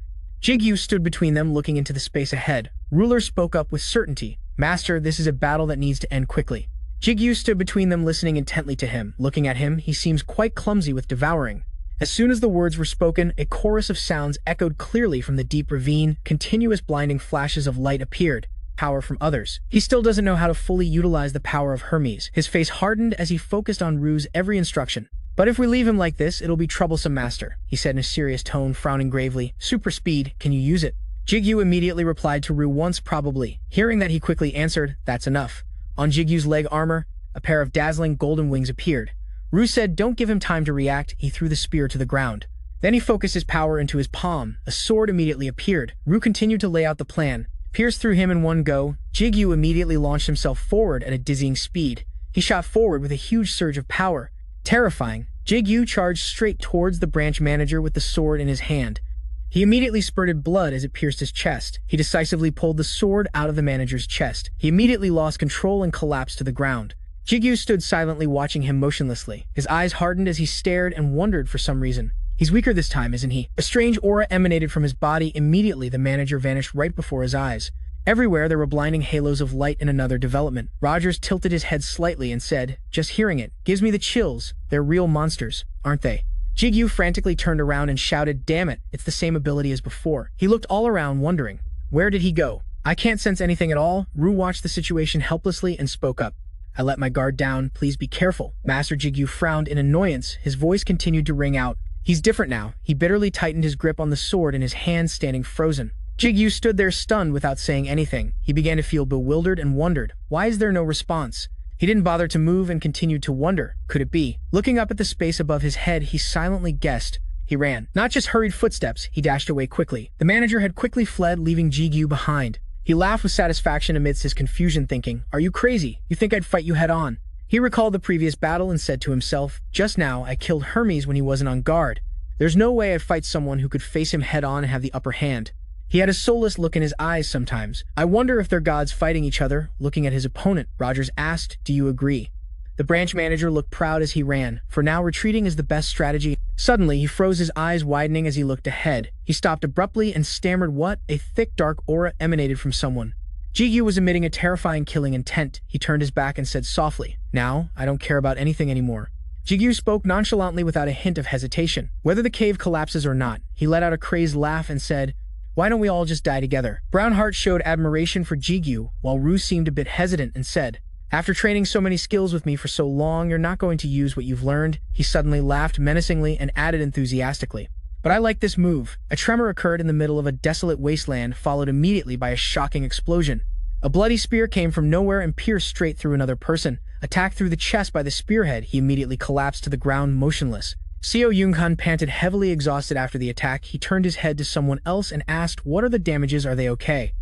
Jigu stood between them, looking into the space ahead. Ruler spoke up with certainty, "Master, this is a battle that needs to end quickly." Jigu stood between them, listening intently to him. Looking at him, he seems quite clumsy with devouring. As soon as the words were spoken, a chorus of sounds echoed clearly from the deep ravine. Continuous blinding flashes of light appeared. Power from others. He still doesn't know how to fully utilize the power of Hermes. His face hardened as he focused on Rue's every instruction. "But if we leave him like this, it'll be troublesome, Master," he said in a serious tone, frowning gravely. "Super speed, can you use it?" Jigu immediately replied to Rue, "Once, probably." Hearing that, he quickly answered, "That's enough." On Jigu's leg armor, a pair of dazzling golden wings appeared. Rue said, "Don't give him time to react." He threw the spear to the ground. Then he focused his power into his palm. A sword immediately appeared. Rue continued to lay out the plan. Pierced through him in one go, Jigu immediately launched himself forward at a dizzying speed. He shot forward with a huge surge of power. Terrifying, Jigu charged straight towards the branch manager with the sword in his hand. He immediately spurted blood as it pierced his chest. He decisively pulled the sword out of the manager's chest. He immediately lost control and collapsed to the ground. Jigu stood silently, watching him motionlessly. His eyes hardened as he stared and wondered for some reason. "He's weaker this time, isn't he?" A strange aura emanated from his body. Immediately, the manager vanished right before his eyes. Everywhere there were blinding halos of light. In another development, Rogers tilted his head slightly and said, "Just hearing it gives me the chills. They're real monsters, aren't they?" Jigu frantically turned around and shouted, "Damn it, it's the same ability as before." He looked all around, wondering, where did he go? "I can't sense anything at all." Rue watched the situation helplessly and spoke up. "I let my guard down. Please be careful." Master Jigu frowned in annoyance. His voice continued to ring out. "He's different now." He bitterly tightened his grip on the sword in his hand, standing frozen. Jigu stood there stunned without saying anything. He began to feel bewildered and wondered, why is there no response? He didn't bother to move and continued to wonder, could it be? Looking up at the space above his head, he silently guessed. He ran. Not just hurried footsteps, he dashed away quickly. The manager had quickly fled, leaving Jigu behind. He laughed with satisfaction amidst his confusion, thinking, "Are you crazy? You think I'd fight you head-on?" He recalled the previous battle and said to himself, "Just now, I killed Hermes when he wasn't on guard. There's no way I'd fight someone who could face him head-on and have the upper hand." He had a soulless look in his eyes sometimes. "I wonder if they're gods fighting each other." Looking at his opponent, Rogers asked, "Do you agree?" The branch manager looked proud as he ran. For now, retreating is the best strategy. Suddenly, he froze, his eyes widening as he looked ahead. He stopped abruptly and stammered what? A thick, dark aura emanated from someone. Jigu was emitting a terrifying, killing intent. He turned his back and said softly, "Now, I don't care about anything anymore." Jigu spoke nonchalantly without a hint of hesitation. Whether the cave collapses or not, he let out a crazed laugh and said, "Why don't we all just die together?" Brownheart showed admiration for Jigu, while Rue seemed a bit hesitant and said, "After training so many skills with me for so long, you're not going to use what you've learned?" He suddenly laughed menacingly and added enthusiastically, "But I like this move." A tremor occurred in the middle of a desolate wasteland, followed immediately by a shocking explosion. A bloody spear came from nowhere and pierced straight through another person. Attacked through the chest by the spearhead, he immediately collapsed to the ground motionless. Seo Yunkan panted heavily, exhausted after the attack. He turned his head to someone else and asked, "What are the damages? Are they okay?"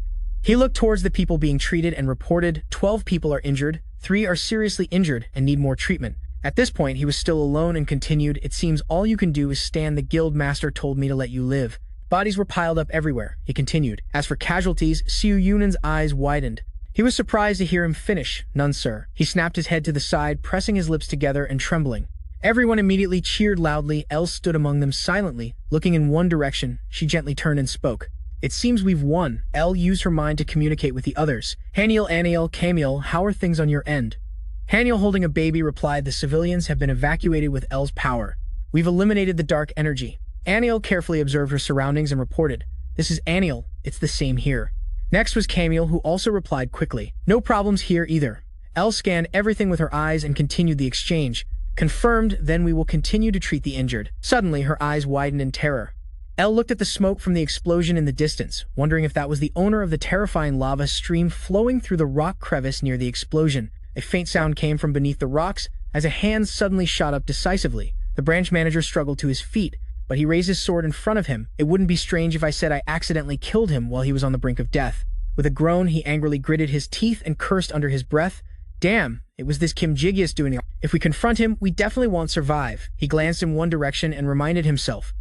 He looked towards the people being treated and reported, 12 people are injured, 3 are seriously injured and need more treatment. At this point, he was still alone and continued, "It seems all you can do is stand. The guild master told me to let you live." Bodies were piled up everywhere. He continued, "As for casualties," Seo Yunan's eyes widened. He was surprised to hear him finish, "None, sir." He snapped his head to the side, pressing his lips together and trembling. Everyone immediately cheered loudly. Elle stood among them silently, looking in one direction. She gently turned and spoke. "It seems we've won." Elle used her mind to communicate with the others. "Haniel, Aniel, Camille, how are things on your end?" Haniel, holding a baby, replied, "The civilians have been evacuated with Elle's power. We've eliminated the dark energy." Aniel carefully observed her surroundings and reported, "This is Aniel. It's the same here." Next was Camille, who also replied quickly, "No problems here either." Elle scanned everything with her eyes and continued the exchange. "Confirmed, then we will continue to treat the injured." Suddenly, her eyes widened in terror. Elle looked at the smoke from the explosion in the distance, wondering if that was the owner of the terrifying lava stream flowing through the rock crevice near the explosion. A faint sound came from beneath the rocks as a hand suddenly shot up decisively. The branch manager struggled to his feet, but he raised his sword in front of him. "It wouldn't be strange if I said I accidentally killed him while he was on the brink of death." With a groan, he angrily gritted his teeth and cursed under his breath, "Damn, it was this Kim Jigius doing it. If we confront him, we definitely won't survive." He glanced in one direction and reminded himself,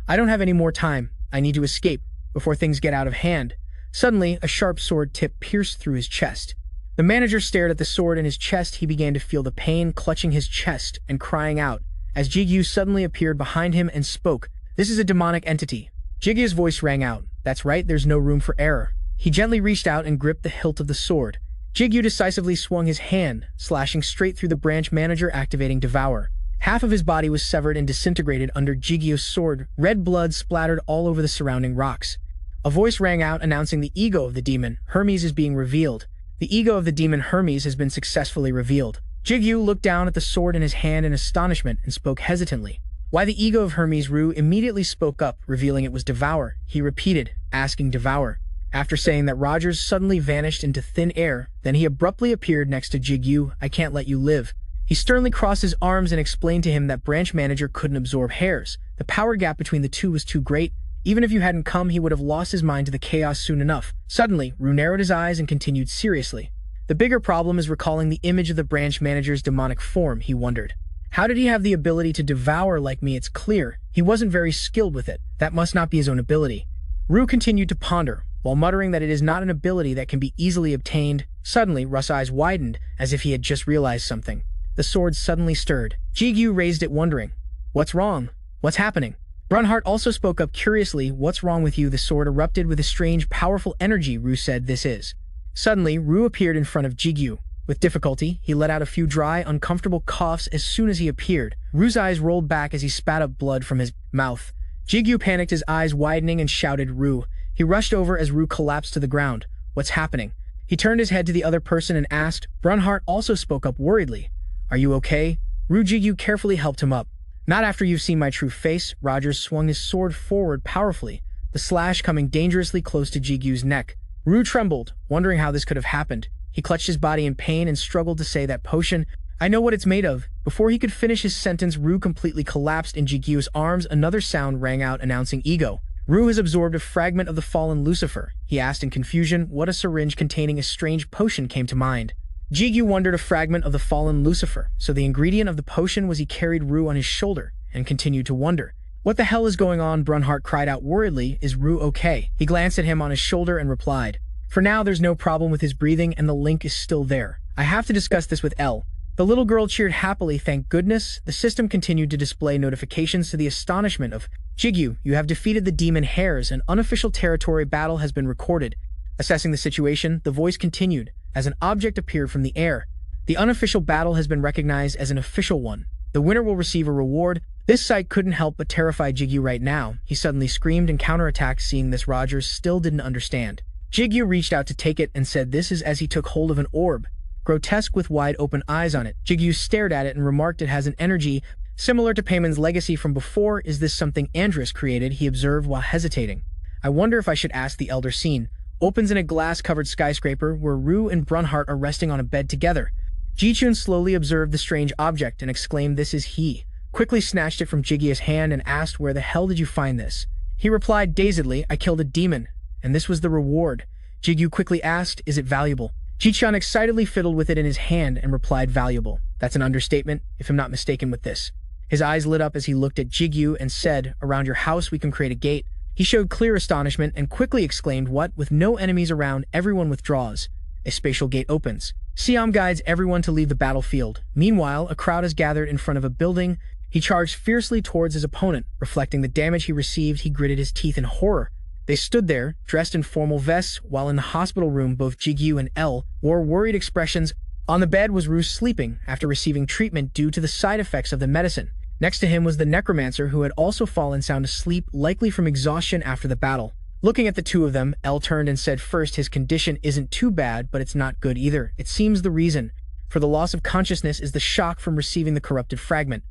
"I don't have any more time. I need to escape before things get out of hand." Suddenly, a sharp sword tip pierced through his chest. The manager stared at the sword in his chest. He began to feel the pain clutching his chest and crying out, as Jigu suddenly appeared behind him and spoke, "This is a demonic entity." Jigu's voice rang out, "That's right, there's no room for error." He gently reached out and gripped the hilt of the sword. Jigu decisively swung his hand, slashing straight through the branch manager, activating Devour. Half of his body was severed and disintegrated under Jigu's sword. Red blood splattered all over the surrounding rocks. A voice rang out announcing the ego of the demon, Hermes, is being revealed. The ego of the demon Hermes has been successfully revealed. Jigu looked down at the sword in his hand in astonishment and spoke hesitantly. "Why the ego of Hermes?" Rue immediately spoke up, revealing it was Devour. He repeated, asking Devour. After saying that, Rogers suddenly vanished into thin air. Then he abruptly appeared next to Jigu. "I can't let you live." He sternly crossed his arms and explained to him that branch manager couldn't absorb hairs. The power gap between the two was too great. Even if you hadn't come, he would have lost his mind to the chaos soon enough. Suddenly, Rue narrowed his eyes and continued seriously. "The bigger problem is recalling the image of the branch manager's demonic form," he wondered. "How did he have the ability to devour like me? It's clear he wasn't very skilled with it. That must not be his own ability." Rue continued to ponder, while muttering that it is not an ability that can be easily obtained. Suddenly, Russ' eyes widened, as if he had just realized something. The sword suddenly stirred. Jigu raised it, wondering, "What's wrong? What's happening?" Brunhart also spoke up curiously, "What's wrong with you?" The sword erupted with a strange, powerful energy. Rue said, "This is." Suddenly, Rue appeared in front of Jigu. With difficulty, he let out a few dry, uncomfortable coughs as soon as he appeared. Rue's eyes rolled back as he spat up blood from his mouth. Jigu panicked, his eyes widening, and shouted, "Rue." He rushed over as Rue collapsed to the ground. "What's happening?" He turned his head to the other person and asked. Brunhart also spoke up worriedly. "Are you okay?" Rue. Jigu carefully helped him up. "Not after you've seen my true face." Rogers swung his sword forward powerfully, the slash coming dangerously close to Jigu's neck. Rue trembled, wondering how this could have happened. He clutched his body in pain and struggled to say, "That potion, I know what it's made of." Before he could finish his sentence, Rue completely collapsed in Jigu's arms. Another sound rang out announcing ego. Ru has absorbed a fragment of the fallen Lucifer. He asked in confusion what a syringe containing a strange potion came to mind. Jigu wondered a fragment of the fallen Lucifer, so the ingredient of the potion was he carried Ru on his shoulder, and continued to wonder. What the hell is going on? Brunhart cried out worriedly. Is Ru okay? He glanced at him on his shoulder and replied, for now there's no problem with his breathing and the link is still there. I have to discuss this with L. The little girl cheered happily. Thank goodness. The system continued to display notifications to the astonishment of Jigu. You have defeated the demon hares. An unofficial territory battle has been recorded. Assessing the situation, the voice continued, as an object appeared from the air. The unofficial battle has been recognized as an official one. The winner will receive a reward. This sight couldn't help but terrify Jigu right now. He suddenly screamed and counterattacked. Seeing this, Rogers still didn't understand. Jigu reached out to take it and said this is as he took hold of an orb, grotesque with wide-open eyes on it. Jigu stared at it and remarked it has an energy similar to Payman's legacy from before. Is this something Andrus created? He observed while hesitating. I wonder if I should ask the elder. Scene opens in a glass-covered skyscraper where Ru and Brunhart are resting on a bed together. Jichun slowly observed the strange object and exclaimed, this is he. Quickly snatched it from Jigya's hand and asked, where the hell did you find this? He replied dazedly, I killed a demon, and this was the reward. Jigu quickly asked, is it valuable? Jichun excitedly fiddled with it in his hand and replied, valuable. That's an understatement, if I'm not mistaken with this. His eyes lit up as he looked at Jigu and said, around your house we can create a gate. He showed clear astonishment and quickly exclaimed, what? With no enemies around, everyone withdraws. A spatial gate opens. Siam guides everyone to leave the battlefield. Meanwhile, a crowd is gathered in front of a building. He charged fiercely towards his opponent. Reflecting the damage he received, he gritted his teeth in horror. They stood there, dressed in formal vests, while in the hospital room both Jigu and L wore worried expressions. On the bed was Ru sleeping after receiving treatment due to the side effects of the medicine. Next to him was the necromancer who had also fallen sound asleep, likely from exhaustion after the battle. Looking at the two of them, L turned and said first his condition isn't too bad, but it's not good either. It seems the reason for the loss of consciousness is the shock from receiving the corrupted fragment.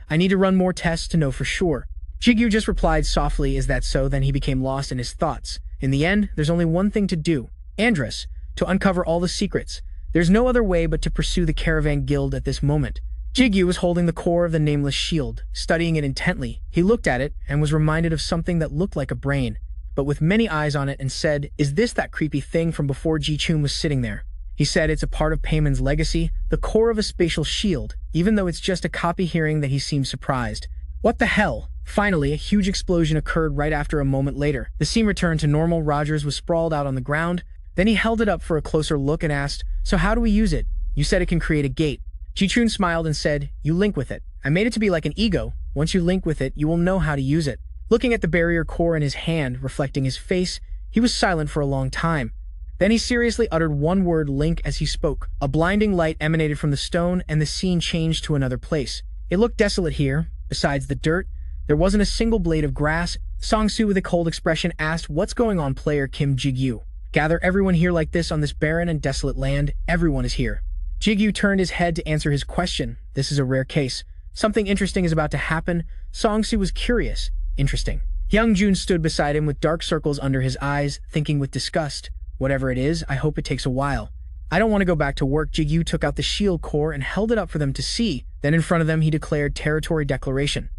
I need to run more tests to know for sure. Jigu just replied softly, is that so? Then he became lost in his thoughts. In the end, there's only one thing to do. Andrus, to uncover all the secrets. There's no other way but to pursue the Caravan Guild at this moment. Jigu was holding the core of the nameless shield, studying it intently. He looked at it and was reminded of something that looked like a brain, but with many eyes on it, and said, is this that creepy thing from before? Jichun was sitting there. He said it's a part of Payman's legacy, the core of a spatial shield, even though it's just a copy. Hearing that, he seemed surprised. What the hell? Finally, a huge explosion occurred right after. A moment later, the scene returned to normal. Rogers was sprawled out on the ground. Then he held it up for a closer look and asked, so how do we use it? You said it can create a gate. Jichun smiled and said, you link with it. I made it to be like an ego. Once you link with it, you will know how to use it. Looking at the barrier core in his hand, reflecting his face, he was silent for a long time. Then he seriously uttered one word, link. As he spoke, a blinding light emanated from the stone and the scene changed to another place. It looked desolate here. Besides the dirt, there wasn't a single blade of grass. Songsu, with a cold expression, asked, what's going on? Player Kim. Jigu, gather everyone here like this on this barren and desolate land. Everyone is here. Jigu turned his head to answer his question. This is a rare case. Something interesting is about to happen. Songsu was curious. Interesting. Hyungjun stood beside him with dark circles under his eyes, thinking with disgust. Whatever it is, I hope it takes a while. I don't want to go back to work. Jigu took out the shield core and held it up for them to see. Then in front of them he declared territory declaration.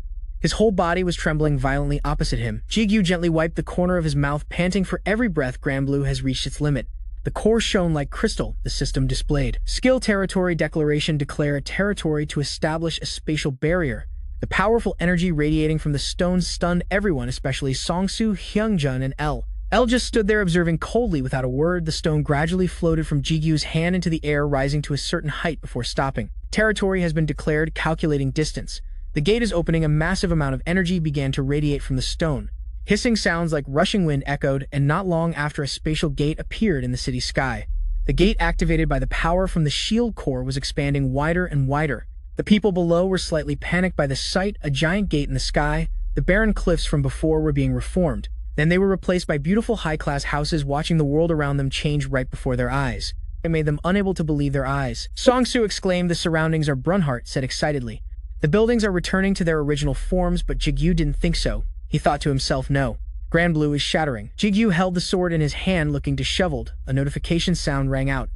His whole body was trembling violently opposite him. Jigu gently wiped the corner of his mouth, panting for every breath. Granblue has reached its limit. The core shone like crystal, the system displayed. Skill territory declaration. Declare a territory to establish a spatial barrier. The powerful energy radiating from the stone stunned everyone, especially Songsu, Hyungjun, and L. L just stood there observing coldly without a word. The stone gradually floated from Jigu's hand into the air, rising to a certain height before stopping. Territory has been declared. Calculating distance. The gate is opening. A massive amount of energy began to radiate from the stone. Hissing sounds like rushing wind echoed, and not long after, a spatial gate appeared in the city sky. The gate, activated by the power from the shield core, was expanding wider and wider. The people below were slightly panicked by the sight. A giant gate in the sky. The barren cliffs from before were being reformed. Then they were replaced by beautiful high-class houses. Watching the world around them change right before their eyes, it made them unable to believe their eyes. Songsu exclaimed, the surroundings are. Brunhart said excitedly, the buildings are returning to their original forms, but Jigu didn't think so. He thought to himself, no. Granblue is shattering. Jigu held the sword in his hand, looking disheveled. A notification sound rang out.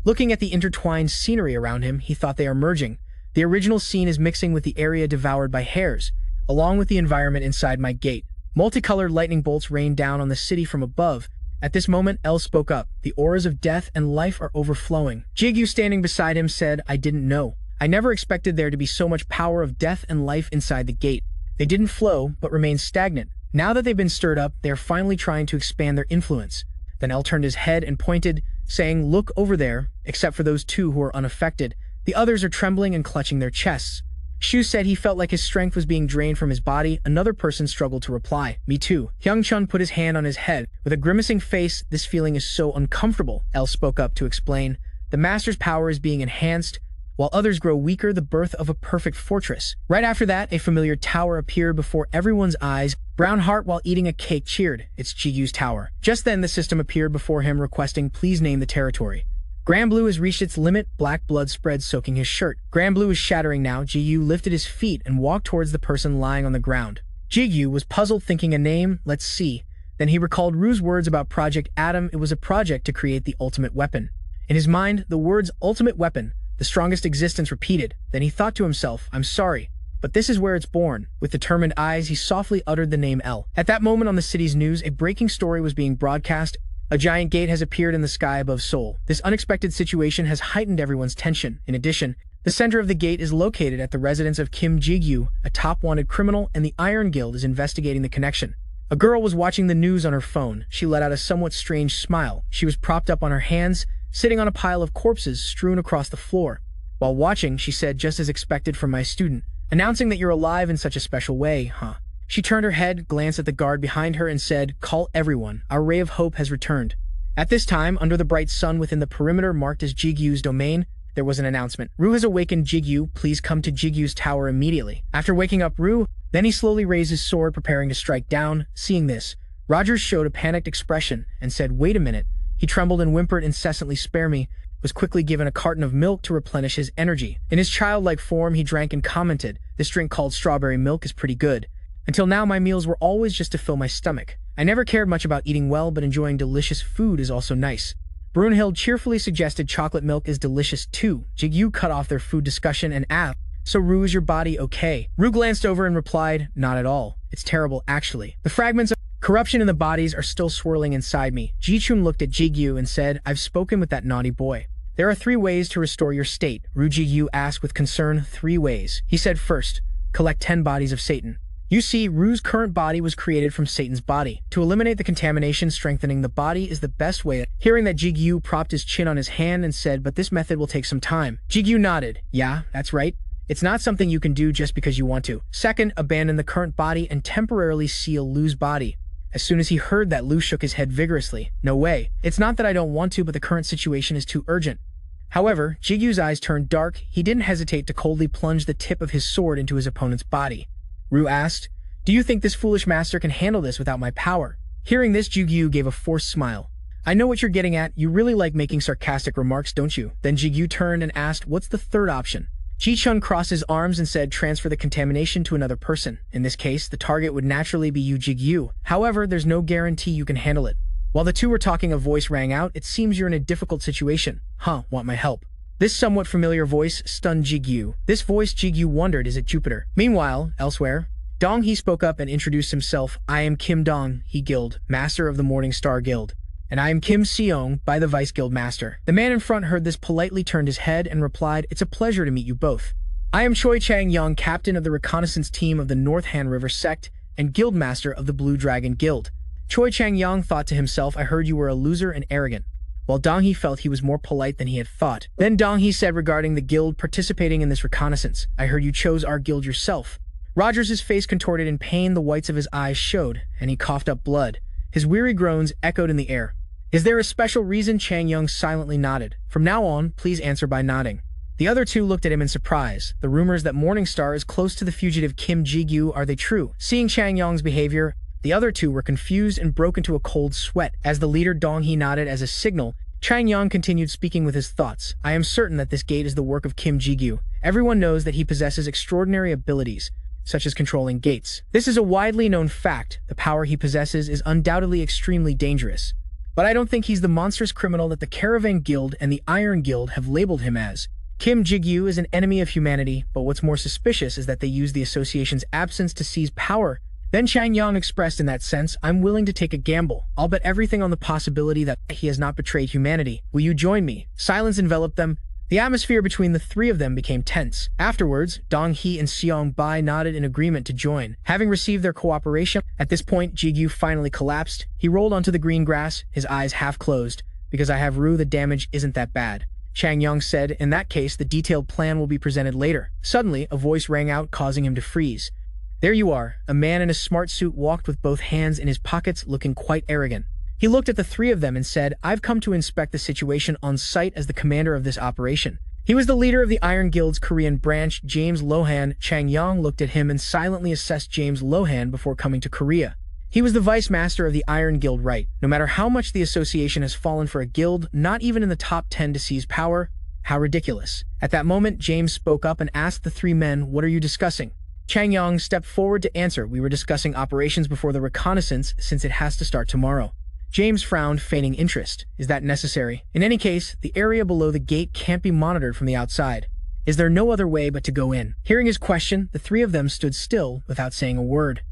Looking at the intertwined scenery around him, he thought they are merging. The original scene is mixing with the area devoured by hares, along with the environment inside my gate. Multicolored lightning bolts rained down on the city from above. At this moment, El spoke up. The auras of death and life are overflowing. Jigu, standing beside him, said, I didn't know. I never expected there to be so much power of death and life inside the gate. They didn't flow, but remained stagnant. Now that they've been stirred up, they are finally trying to expand their influence. Then El turned his head and pointed, saying, Look over there, except for those two who are unaffected. The others are trembling and clutching their chests. Shu said he felt like his strength was being drained from his body. Another person struggled to reply. Me too. Hyung-chun put his hand on his head. With a grimacing face, this feeling is so uncomfortable. El spoke up to explain. The master's power is being enhanced. While others grow weaker, the birth of a perfect fortress. Right after that, a familiar tower appeared before everyone's eyes. Brown Heart, while eating a cake, cheered. It's Jigu's tower. Just then, the system appeared before him, requesting, please name the territory. Grand Blue has reached its limit. Black blood spread, soaking his shirt. Grand Blue is shattering now. Jigu lifted his feet and walked towards the person lying on the ground. Jigu was puzzled, thinking a name. Let's see. Then he recalled Rue's words about Project Atom. It was a project to create the ultimate weapon. In his mind, the words ultimate weapon, the strongest existence, repeated. Then he thought to himself, I'm sorry, but this is where it's born. With determined eyes, he softly uttered the name L. At that moment on the city's news, a breaking story was being broadcast. A giant gate has appeared in the sky above Seoul. This unexpected situation has heightened everyone's tension. In addition, the center of the gate is located at the residence of Kim Jigu, a top-wanted criminal, and the Iron Guild is investigating the connection. A girl was watching the news on her phone. She let out a somewhat strange smile. She was propped up on her hands, sitting on a pile of corpses strewn across the floor. While watching, she said, just as expected from my student, announcing that you're alive in such a special way, huh? She turned her head, glanced at the guard behind her, and said, Call everyone. Our ray of hope has returned. At this time, under the bright sun within the perimeter marked as Jigu's domain, there was an announcement. Rue has awakened Jigu. Please come to Jigu's tower immediately. After waking up Rue, then he slowly raised his sword, preparing to strike down. Seeing this, Rogers showed a panicked expression and said, Wait a minute. He trembled and whimpered incessantly, Spare me. Was quickly given a carton of milk to replenish his energy. In his childlike form, he drank and commented, This drink called strawberry milk is pretty good. Until now, my meals were always just to fill my stomach. I never cared much about eating well, but enjoying delicious food is also nice. Brunhild cheerfully suggested chocolate milk is delicious too. Jigu cut off their food discussion and asked, So Rue, is your body okay? Rue glanced over and replied, Not at all. It's terrible, actually. The fragments of corruption in the bodies are still swirling inside me. Ji-chun looked at Jigu and said, I've spoken with that naughty boy. There are 3 ways to restore your state. Rue Jigu asked with concern. 3 ways. He said, First, collect 10 bodies of Satan. You see, Rue's current body was created from Satan's body. To eliminate the contamination, strengthening the body is the best way. Hearing that, Jigu propped his chin on his hand and said, But this method will take some time. Jigu nodded. Yeah, that's right. It's not something you can do just because you want to. Second, abandon the current body and temporarily seal Lu's body. As soon as he heard that, Lu shook his head vigorously. No way. It's not that I don't want to, but the current situation is too urgent. However, Jigu's eyes turned dark. He didn't hesitate to coldly plunge the tip of his sword into his opponent's body. Rue asked, Do you think this foolish master can handle this without my power? Hearing this, Jigu gave a forced smile. I know what you're getting at. You really like making sarcastic remarks, don't you? Then Jigu turned and asked, What's the third option? Ji-chun crossed his arms and said, Transfer the contamination to another person. In this case, the target would naturally be you, Jigu. However, there's no guarantee you can handle it. While the two were talking, a voice rang out. It seems you're in a difficult situation. Huh, want my help? This somewhat familiar voice stunned Jigu. This voice, Jigu wondered, is it Jupiter? Meanwhile, elsewhere, Dong He spoke up and introduced himself. I am Kim Dong He Guild, Master of the Morning Star Guild. And I am Kim Seong, by the Vice Guild Master. The man in front heard this, politely turned his head and replied, It's a pleasure to meet you both. I am Choi Chang-yong, Captain of the Reconnaissance Team of the North Han River Sect and Guild Master of the Blue Dragon Guild. Choi Chang-yong thought to himself, I heard you were a loser and arrogant. While Dong He felt he was more polite than he had thought. Then Dong He said regarding the guild participating in this reconnaissance, I heard you chose our guild yourself. Rogers' face contorted in pain, the whites of his eyes showed, and he coughed up blood. His weary groans echoed in the air. Is there a special reason? Chang-yong silently nodded. From now on, please answer by nodding. The other two looked at him in surprise. The rumors that Morningstar is close to the fugitive Kim Jigu, are they true? Seeing Chang-yong's behavior, the other two were confused and broke into a cold sweat. As the leader Dong He nodded as a signal, Chang-yong continued speaking with his thoughts. I am certain that this gate is the work of Kim Jigu. Everyone knows that he possesses extraordinary abilities, such as controlling gates. This is a widely known fact. The power he possesses is undoubtedly extremely dangerous. But I don't think he's the monstrous criminal that the Caravan Guild and the Iron Guild have labeled him as. Kim Jigu is an enemy of humanity, but what's more suspicious is that they use the association's absence to seize power. Then Chang Yang expressed in that sense, I'm willing to take a gamble. I'll bet everything on the possibility that he has not betrayed humanity. Will you join me? Silence enveloped them. The atmosphere between the three of them became tense. Afterwards, Dong He and Seong Bai nodded in agreement to join. Having received their cooperation, at this point Jigu finally collapsed. He rolled onto the green grass, his eyes half closed. Because I have Ru, the damage isn't that bad. Chang Yang said, in that case, the detailed plan will be presented later. Suddenly, a voice rang out, causing him to freeze. There you are. A man in a smart suit walked with both hands in his pockets, looking quite arrogant. He looked at the three of them and said, I've come to inspect the situation on site as the commander of this operation. He was the leader of the Iron Guild's Korean branch, James Lohan. Chang Yang looked at him and silently assessed James Lohan before coming to Korea. He was the vice master of the Iron Guild, right? No matter how much the association has fallen for a guild, not even in the top 10 to seize power. How ridiculous. At that moment, James spoke up and asked the three men, what are you discussing? Chang Yang stepped forward to answer, we were discussing operations before the reconnaissance since it has to start tomorrow. James frowned, feigning interest. Is that necessary? In any case, the area below the gate can't be monitored from the outside. Is there no other way but to go in? Hearing his question, the three of them stood still without saying a word.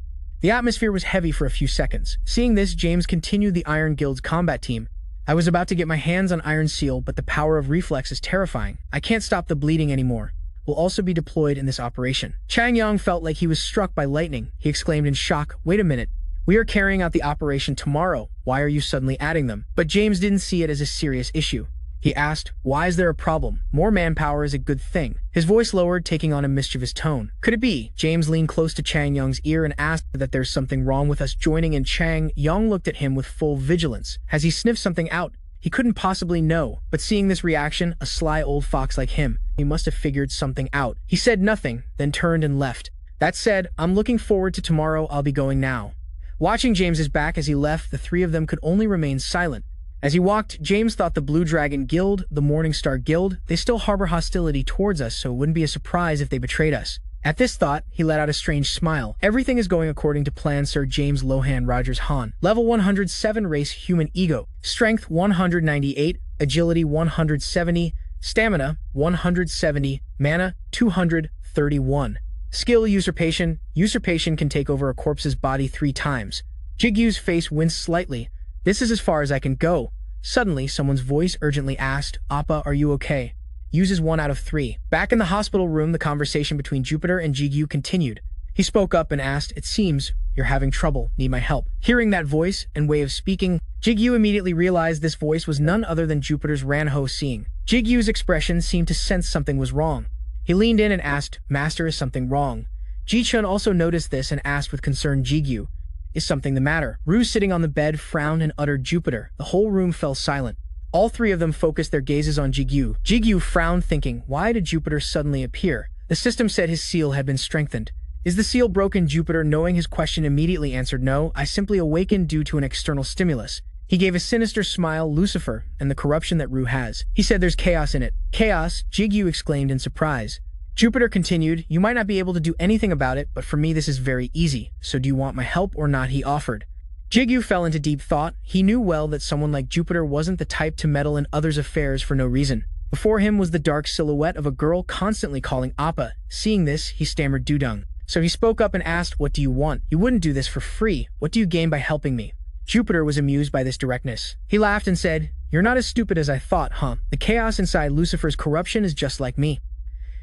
The atmosphere was heavy for a few seconds. Seeing this, James continued the Iron Guild's combat team. I was about to get my hands on Iron Seal, but the power of reflex is terrifying. I can't stop the bleeding anymore. Will also be deployed in this operation. Chang Yang felt like he was struck by lightning. He exclaimed in shock, wait a minute. We are carrying out the operation tomorrow. Why are you suddenly adding them? But James didn't see it as a serious issue. He asked, why is there a problem? More manpower is a good thing. His voice lowered, taking on a mischievous tone. Could it be? James leaned close to Chang Yang's ear and asked that there's something wrong with us joining in. Chang Yang looked at him with full vigilance. Has he sniffed something out? He couldn't possibly know, but seeing this reaction, a sly old fox like him, he must have figured something out. He said nothing, then turned and left. That said, I'm looking forward to tomorrow. I'll be going now. Watching James's back as he left, the three of them could only remain silent. As he walked, James thought the Blue Dragon Guild, the Morning Star Guild, they still harbor hostility towards us, so it wouldn't be a surprise if they betrayed us. At this thought, he let out a strange smile. Everything is going according to plan, Sir James Lohan Rogers Han. Level 107 race human ego. Strength 198, agility 170, stamina 170, mana 231. Skill usurpation. Usurpation can take over a corpse's body 3 times. Jigu's face winced slightly. This is as far as I can go. Suddenly, someone's voice urgently asked, Appa, are you okay? Uses 1 out of 3. Back in the hospital room, the conversation between Jupiter and Jigu continued. He spoke up and asked, it seems you're having trouble. Need my help? Hearing that voice and way of speaking, Jigu immediately realized this voice was none other than Jupiter's Ranho Seeing. Jigu's expression seemed to sense something was wrong. He leaned in and asked, Master, is something wrong? Ji-chun also noticed this and asked with concern, Jigu, is something the matter? Ru, sitting on the bed, frowned and uttered, Jupiter. The whole room fell silent. All three of them focused their gazes on Jigu. Jigu frowned, thinking, why did Jupiter suddenly appear? The system said his seal had been strengthened. Is the seal broken? Jupiter, knowing his question, immediately answered, no, I simply awakened due to an external stimulus. He gave a sinister smile, Lucifer, and the corruption that Ru has. He said there's chaos in it. Chaos? Jigu exclaimed in surprise. Jupiter continued, you might not be able to do anything about it, but for me this is very easy. So do you want my help or not? He offered. Jigu fell into deep thought. He knew well that someone like Jupiter wasn't the type to meddle in others' affairs for no reason. Before him was the dark silhouette of a girl constantly calling Appa. Seeing this, he stammered Dudung. So he spoke up and asked, what do you want? You wouldn't do this for free. What do you gain by helping me? Jupiter was amused by this directness. He laughed and said, you're not as stupid as I thought, huh? The chaos inside Lucifer's corruption is just like me.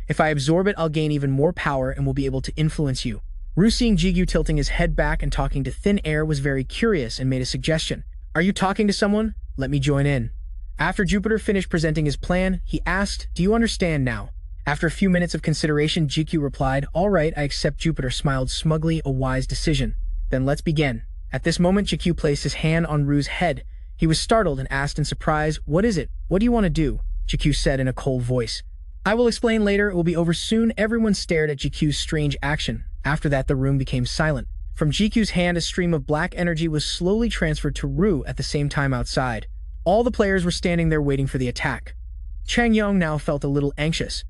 If I absorb it, I'll gain even more power and will be able to influence you. Ru, seeing Jigu tilting his head back and talking to thin air, was very curious and made a suggestion. Are you talking to someone? Let me join in. After Jupiter finished presenting his plan, he asked, do you understand now? After a few minutes of consideration, Jigu replied, all right, I accept. Jupiter smiled smugly, a wise decision. Then let's begin. At this moment, Jigu placed his hand on Ru's head. He was startled and asked in surprise, what is it? What do you want to do? Jigu said in a cold voice. I will explain later. It will be over soon. Everyone stared at Jiku's strange action. After that, the room became silent. From Jiku's hand, a stream of black energy was slowly transferred to Ru at the same time outside. All the players were standing there waiting for the attack. Chang Yang now felt a little anxious.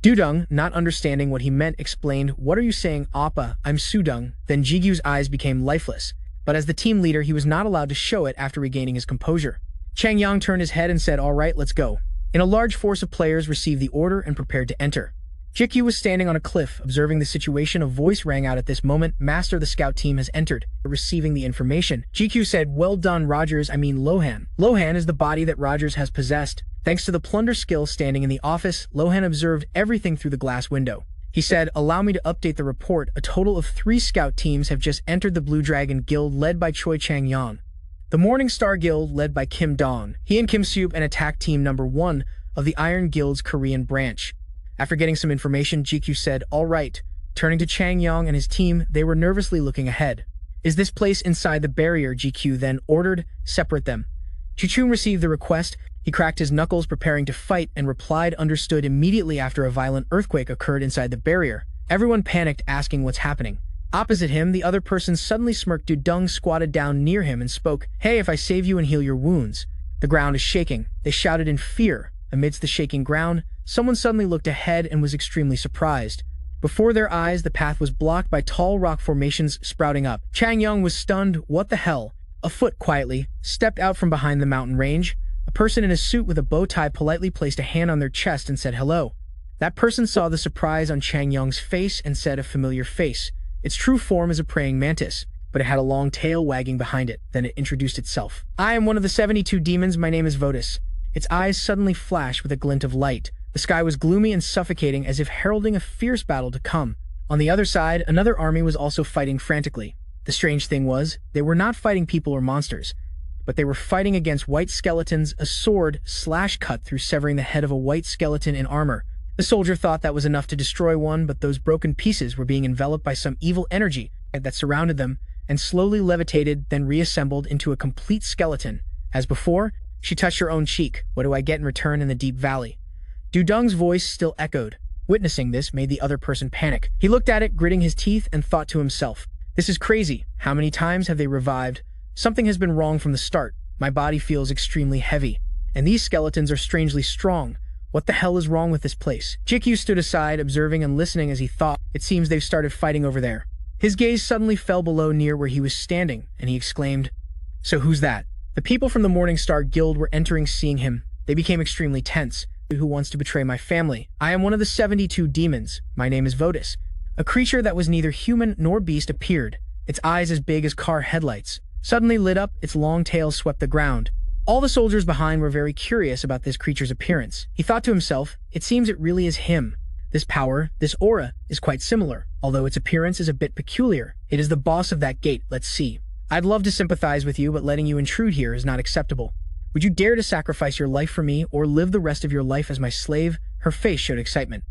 Dudung, not understanding what he meant, explained, what are you saying, Appa? I'm Sudung. Then Jigu's eyes became lifeless. But as the team leader, he was not allowed to show it after regaining his composure. Chang Yang turned his head and said, all right, let's go. And a large force of players received the order and prepared to enter. Jigu was standing on a cliff, observing the situation. A voice rang out at this moment. Master, the scout team has entered. Receiving the information, Jigu said, well done, Rogers. I mean Lohan. Lohan is the body that Rogers has possessed. Thanks to the plunder skill standing in the office, Lohan observed everything through the glass window. He said, allow me to update the report. A total of 3 scout teams have just entered the Blue Dragon Guild led by Choi Chang-yang. The Morning Star Guild led by Kim Dong. He and Kim Soup and attack team number 1 of the Iron Guild's Korean branch. After getting some information, GQ said, all right. Turning to Chang Yang and his team, they were nervously looking ahead. Is this place inside the barrier? GQ then ordered, separate them. Chichun received the request. He cracked his knuckles, preparing to fight, and replied, understood. Immediately after a violent earthquake occurred inside the barrier. Everyone panicked, asking what's happening. Opposite him, the other person suddenly smirked. Dudung squatted down near him and spoke, hey, if I save you and heal your wounds. The ground is shaking. They shouted in fear. Amidst the shaking ground, someone suddenly looked ahead and was extremely surprised. Before their eyes, the path was blocked by tall rock formations sprouting up. Chang Yang was stunned. What the hell? A foot quietly stepped out from behind the mountain range. A person in a suit with a bow tie politely placed a hand on their chest and said hello. That person saw the surprise on Chang Yang's face and said, a familiar face. Its true form is a praying mantis, but it had a long tail wagging behind it. Then it introduced itself. I am one of the 72 demons. My name is Votus. Its eyes suddenly flashed with a glint of light. The sky was gloomy and suffocating, as if heralding a fierce battle to come. On the other side, another army was also fighting frantically. The strange thing was, they were not fighting people or monsters, but they were fighting against white skeletons. A sword cut through, severing the head of a white skeleton in armor. The soldier thought that was enough to destroy one, but those broken pieces were being enveloped by some evil energy that surrounded them and slowly levitated, then reassembled into a complete skeleton. As before, she touched her own cheek. What do I get in return in the deep valley? Dudung's voice still echoed. Witnessing this made the other person panic. He looked at it, gritting his teeth, and thought to himself, this is crazy. How many times have they revived? Something has been wrong from the start. My body feels extremely heavy, and these skeletons are strangely strong. What the hell is wrong with this place? Jigu stood aside, observing and listening as he thought, it seems they've started fighting over there. His gaze suddenly fell below near where he was standing, and he exclaimed, so who's that? The people from the Morning Star Guild were entering. Seeing him, they became extremely tense. Who wants to betray my family? I am one of the 72 demons. My name is Votus. A creature that was neither human nor beast appeared. Its eyes as big as car headlights suddenly lit up. Its long tail swept the ground. All the soldiers behind were very curious about this creature's appearance. He thought to himself, it seems it really is him. This power, this aura, is quite similar, although its appearance is a bit peculiar. It is the boss of that gate. Let's see. I'd love to sympathize with you, but letting you intrude here is not acceptable. Would you dare to sacrifice your life for me or live the rest of your life as my slave? Her face showed excitement.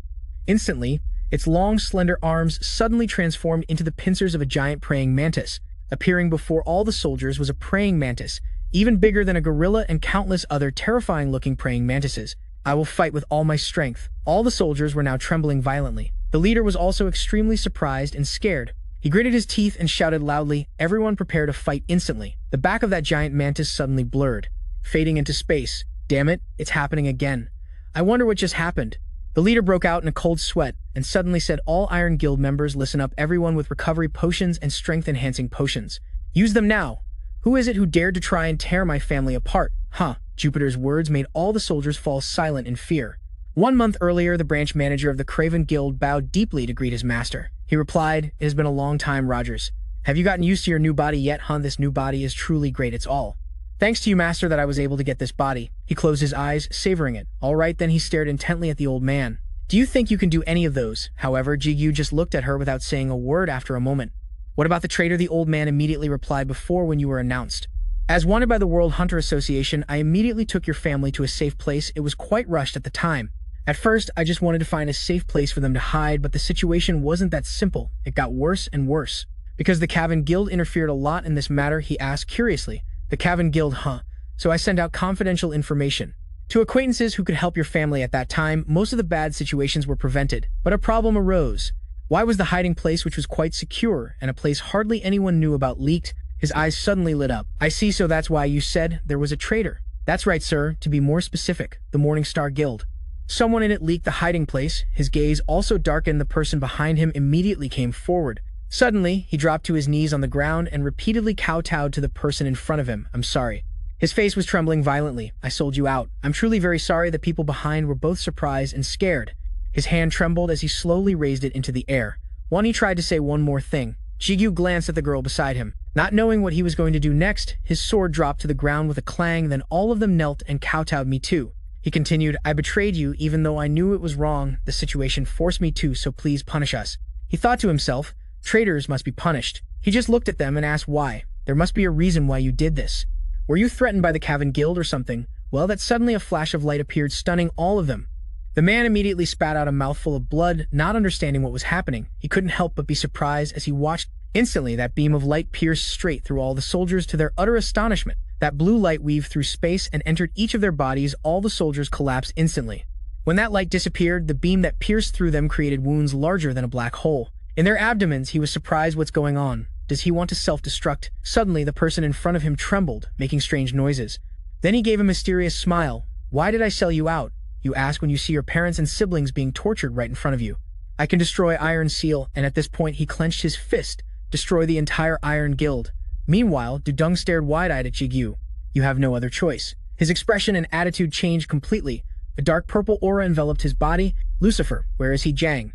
Instantly, its long, slender arms suddenly transformed into the pincers of a giant praying mantis. Appearing before all the soldiers was a praying mantis, even bigger than a gorilla and countless other terrifying-looking praying mantises. I will fight with all my strength. All the soldiers were now trembling violently. The leader was also extremely surprised and scared. He gritted his teeth and shouted loudly, everyone prepare to fight instantly. The back of that giant mantis suddenly blurred, fading into space. Damn it, it's happening again. I wonder what just happened. The leader broke out in a cold sweat and suddenly said, all Iron Guild members, listen up, everyone with recovery potions and strength-enhancing potions. Use them now. Who is it who dared to try and tear my family apart? Huh. Jupiter's words made all the soldiers fall silent in fear. 1 month earlier, the branch manager of the Craven Guild bowed deeply to greet his master. He replied, it has been a long time, Rogers. Have you gotten used to your new body yet, huh? This new body is truly great, it's all. Thanks to you, master, that I was able to get this body. He closed his eyes, savoring it. All right, then he stared intently at the old man. Do you think you can do any of those? However, Jigu just looked at her without saying a word after a moment. What about the traitor? The old man immediately replied, before when you were announced. As wanted by the World Hunter Association, I immediately took your family to a safe place. It was quite rushed at the time. At first, I just wanted to find a safe place for them to hide, but the situation wasn't that simple. It got worse and worse. Because the Cavern Guild interfered a lot in this matter, he asked curiously. The Cavern Guild, huh? So I sent out confidential information to acquaintances who could help your family at that time. Most of the bad situations were prevented, but a problem arose. Why was the hiding place, which was quite secure and a place hardly anyone knew about, leaked? His eyes suddenly lit up. I see, so that's why you said there was a traitor. That's right, sir. To be more specific, the Morning Star Guild. Someone in it leaked the hiding place. His gaze also darkened. The person behind him immediately came forward. Suddenly, he dropped to his knees on the ground and repeatedly kowtowed to the person in front of him. I'm sorry. His face was trembling violently. I sold you out. I'm truly very sorry. The people behind were both surprised and scared. His hand trembled as he slowly raised it into the air. When he tried to say one more thing, Jigu glanced at the girl beside him. Not knowing what he was going to do next, his sword dropped to the ground with a clang, then all of them knelt and kowtowed. Me too. He continued, I betrayed you even though I knew it was wrong. The situation forced me to, so please punish us. He thought to himself, traitors must be punished. He just looked at them and asked why. There must be a reason why you did this. Were you threatened by the Cavan Guild or something? Well, that suddenly a flash of light appeared, stunning all of them. The man immediately spat out a mouthful of blood, not understanding what was happening. He couldn't help but be surprised as he watched. Instantly, that beam of light pierced straight through all the soldiers to their utter astonishment. That blue light weaved through space and entered each of their bodies. All the soldiers collapsed instantly. When that light disappeared, the beam that pierced through them created wounds larger than a black hole. In their abdomens, he was surprised. What's going on? Does he want to self-destruct? Suddenly, the person in front of him trembled, making strange noises. Then he gave a mysterious smile. Why did I sell you out? You ask when you see your parents and siblings being tortured right in front of you. I can destroy Iron Seal, and at this point he clenched his fist. Destroy the entire Iron Guild. Meanwhile, Dudung stared wide-eyed at Jigu. You have no other choice. His expression and attitude changed completely. A dark purple aura enveloped his body. Lucifer, where is he? Jang.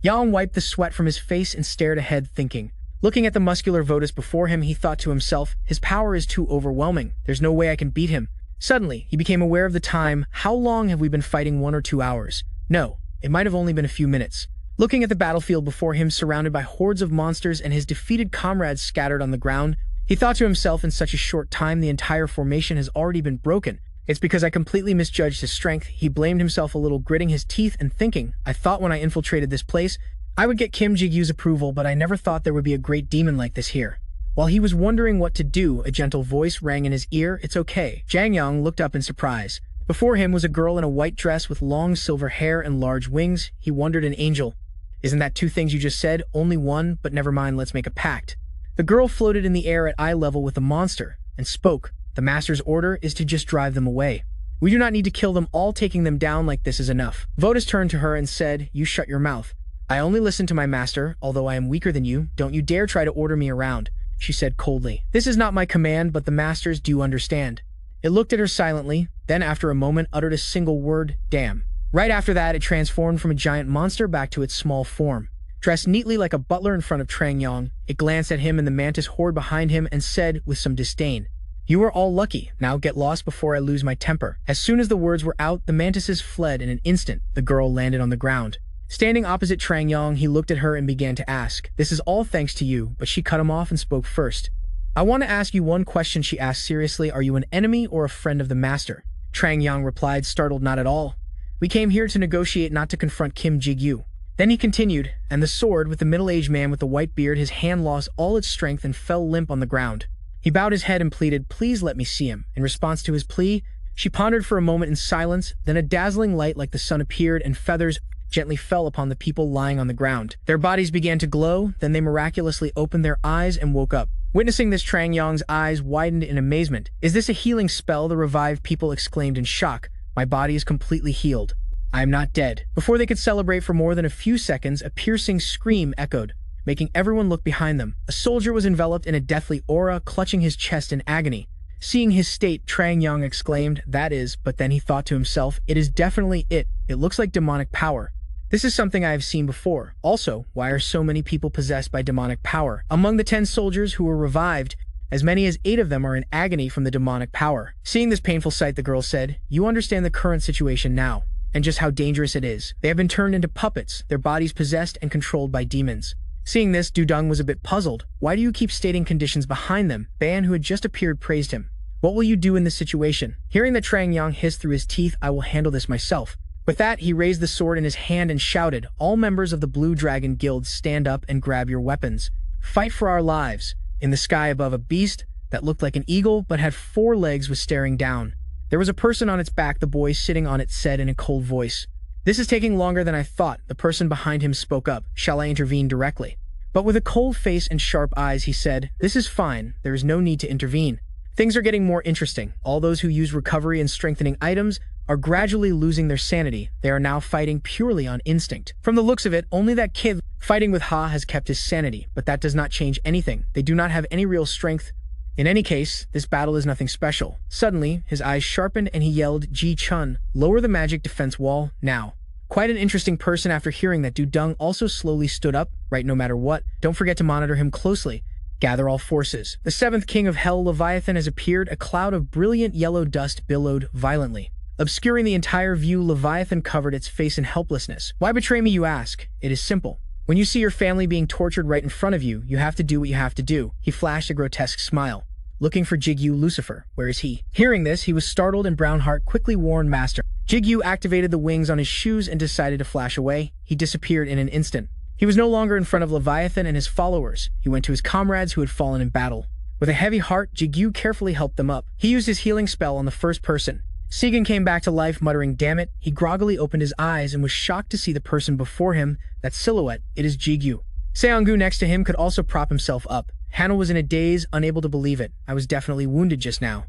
Yang wiped the sweat from his face and stared ahead, thinking. Looking at the muscular Votus before him, he thought to himself, his power is too overwhelming. There's no way I can beat him. Suddenly, he became aware of the time. How long have we been fighting? 1 or 2 hours? No, it might have only been a few minutes. Looking at the battlefield before him, surrounded by hordes of monsters and his defeated comrades scattered on the ground, he thought to himself, in such a short time the entire formation has already been broken. It's because I completely misjudged his strength. He blamed himself a little, gritting his teeth and thinking, I thought when I infiltrated this place, I would get Kim Jigu's approval, but I never thought there would be a great demon like this here. While he was wondering what to do, a gentle voice rang in his ear. It's okay. Jang Yang looked up in surprise. Before him was a girl in a white dress with long silver hair and large wings. He wondered, an angel. Isn't that 2 things you just said? Only 1, but never mind, let's make a pact. The girl floated in the air at eye level with the monster, and spoke. The master's order is to just drive them away. We do not need to kill them all. Taking them down like this is enough. Votus turned to her and said, you shut your mouth. I only listen to my master, although I am weaker than you. Don't you dare try to order me around, she said coldly. This is not my command, but the master's. Do you understand? It looked at her silently, then after a moment uttered a single word, damn. Right after that, it transformed from a giant monster back to its small form. Dressed neatly like a butler in front of Trang Yang, it glanced at him and the mantis horde behind him and said with some disdain, you are all lucky. Now get lost before I lose my temper. As soon as the words were out, the mantises fled in an instant. The girl landed on the ground. Standing opposite Trang Yang, he looked at her and began to ask, this is all thanks to you, but she cut him off and spoke first. I want to ask you one question, she asked seriously. Are you an enemy or a friend of the master? Trang Yang replied, startled, not at all. We came here to negotiate, not to confront Kim Jigu. Then he continued, and the sword with the middle-aged man with the white beard, his hand lost all its strength and fell limp on the ground. He bowed his head and pleaded, please let me see him. In response to his plea, she pondered for a moment in silence, then a dazzling light like the sun appeared and feathers gently fell upon the people lying on the ground. Their bodies began to glow, then they miraculously opened their eyes and woke up. Witnessing this, Trang Yang's eyes widened in amazement. Is this a healing spell? The revived people exclaimed in shock. My body is completely healed. I am not dead. Before they could celebrate for more than a few seconds, a piercing scream echoed, making everyone look behind them. A soldier was enveloped in a deathly aura, clutching his chest in agony. Seeing his state, Trang Yang exclaimed, that is, but then he thought to himself, it is definitely it. It looks like demonic power. This is something I have seen before. Also, why are so many people possessed by demonic power? Among the 10 soldiers who were revived, as many as 8 of them are in agony from the demonic power. Seeing this painful sight, the girl said, you understand the current situation now, and just how dangerous it is. They have been turned into puppets, their bodies possessed and controlled by demons. Seeing this, Dudung was a bit puzzled. Why do you keep stating conditions behind them? Ban, who had just appeared, praised him. What will you do in this situation? Hearing that Trang Yang hissed through his teeth, I will handle this myself. With that, he raised the sword in his hand and shouted, all members of the Blue Dragon Guild, stand up and grab your weapons. Fight for our lives. In the sky above, a beast that looked like an eagle but had 4 legs was staring down. There was a person on its back. The boy sitting on it said in a cold voice, this is taking longer than I thought. The person behind him spoke up, shall I intervene directly? But with a cold face and sharp eyes, he said, this is fine. There is no need to intervene. Things are getting more interesting. All those who use recovery and strengthening items are gradually losing their sanity. They are now fighting purely on instinct. From the looks of it, only that kid fighting with Ha has kept his sanity, but that does not change anything. They do not have any real strength. In any case, this battle is nothing special. Suddenly, his eyes sharpened and he yelled, Ji Chun, lower the magic defense wall, now. Quite an interesting person. After hearing that, Du Dung also slowly stood up, right, no matter what. Don't forget to monitor him closely. Gather all forces. The seventh king of hell, Leviathan, has appeared. A cloud of brilliant yellow dust billowed violently. Obscuring the entire view, Leviathan covered its face in helplessness. Why betray me, you ask? It is simple. When you see your family being tortured right in front of you, you have to do what you have to do. He flashed a grotesque smile. Looking for Jigu, Lucifer. Where is he? Hearing this, he was startled and Brownheart quickly warned Master. Jigu activated the wings on his shoes and decided to flash away. He disappeared in an instant. He was no longer in front of Leviathan and his followers. He went to his comrades who had fallen in battle. With a heavy heart, Jigu carefully helped them up. He used his healing spell on the first person. Segan came back to life, muttering, "Damn it." He groggily opened his eyes and was shocked to see the person before him, that silhouette. It is Jigu. Seongu next to him could also prop himself up. Hannah was in a daze, unable to believe it. I was definitely wounded just now.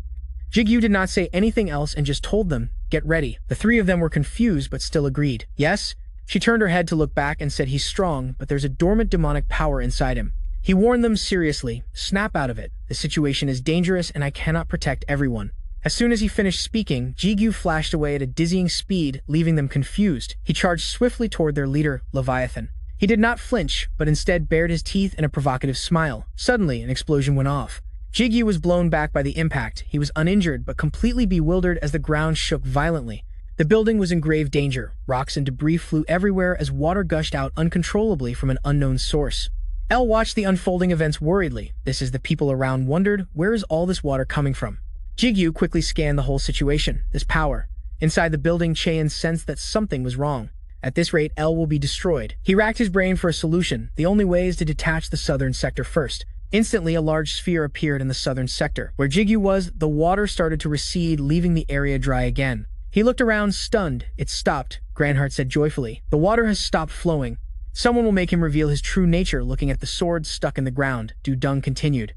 Jigu did not say anything else and just told them, "Get ready." The three of them were confused but still agreed. Yes? She turned her head to look back and said, "He's strong, but there's a dormant demonic power inside him." He warned them seriously, "Snap out of it. The situation is dangerous and I cannot protect everyone." As soon as he finished speaking, Jigu flashed away at a dizzying speed, leaving them confused. He charged swiftly toward their leader, Leviathan. He did not flinch, but instead bared his teeth in a provocative smile. Suddenly, an explosion went off. Jigu was blown back by the impact. He was uninjured, but completely bewildered as the ground shook violently. The building was in grave danger. Rocks and debris flew everywhere as water gushed out uncontrollably from an unknown source. Elle watched the unfolding events worriedly. This as the people around wondered, where is all this water coming from? Jigu quickly scanned the whole situation. This power. Inside the building, Cheon sensed that something was wrong. At this rate, Elle will be destroyed. He racked his brain for a solution. The only way is to detach the southern sector first. Instantly, a large sphere appeared in the southern sector. Where Jigu was, the water started to recede, leaving the area dry again. He looked around, stunned. It stopped, Grandheart said joyfully. The water has stopped flowing. Someone will make him reveal his true nature. Looking at the sword stuck in the ground, Du Dung continued.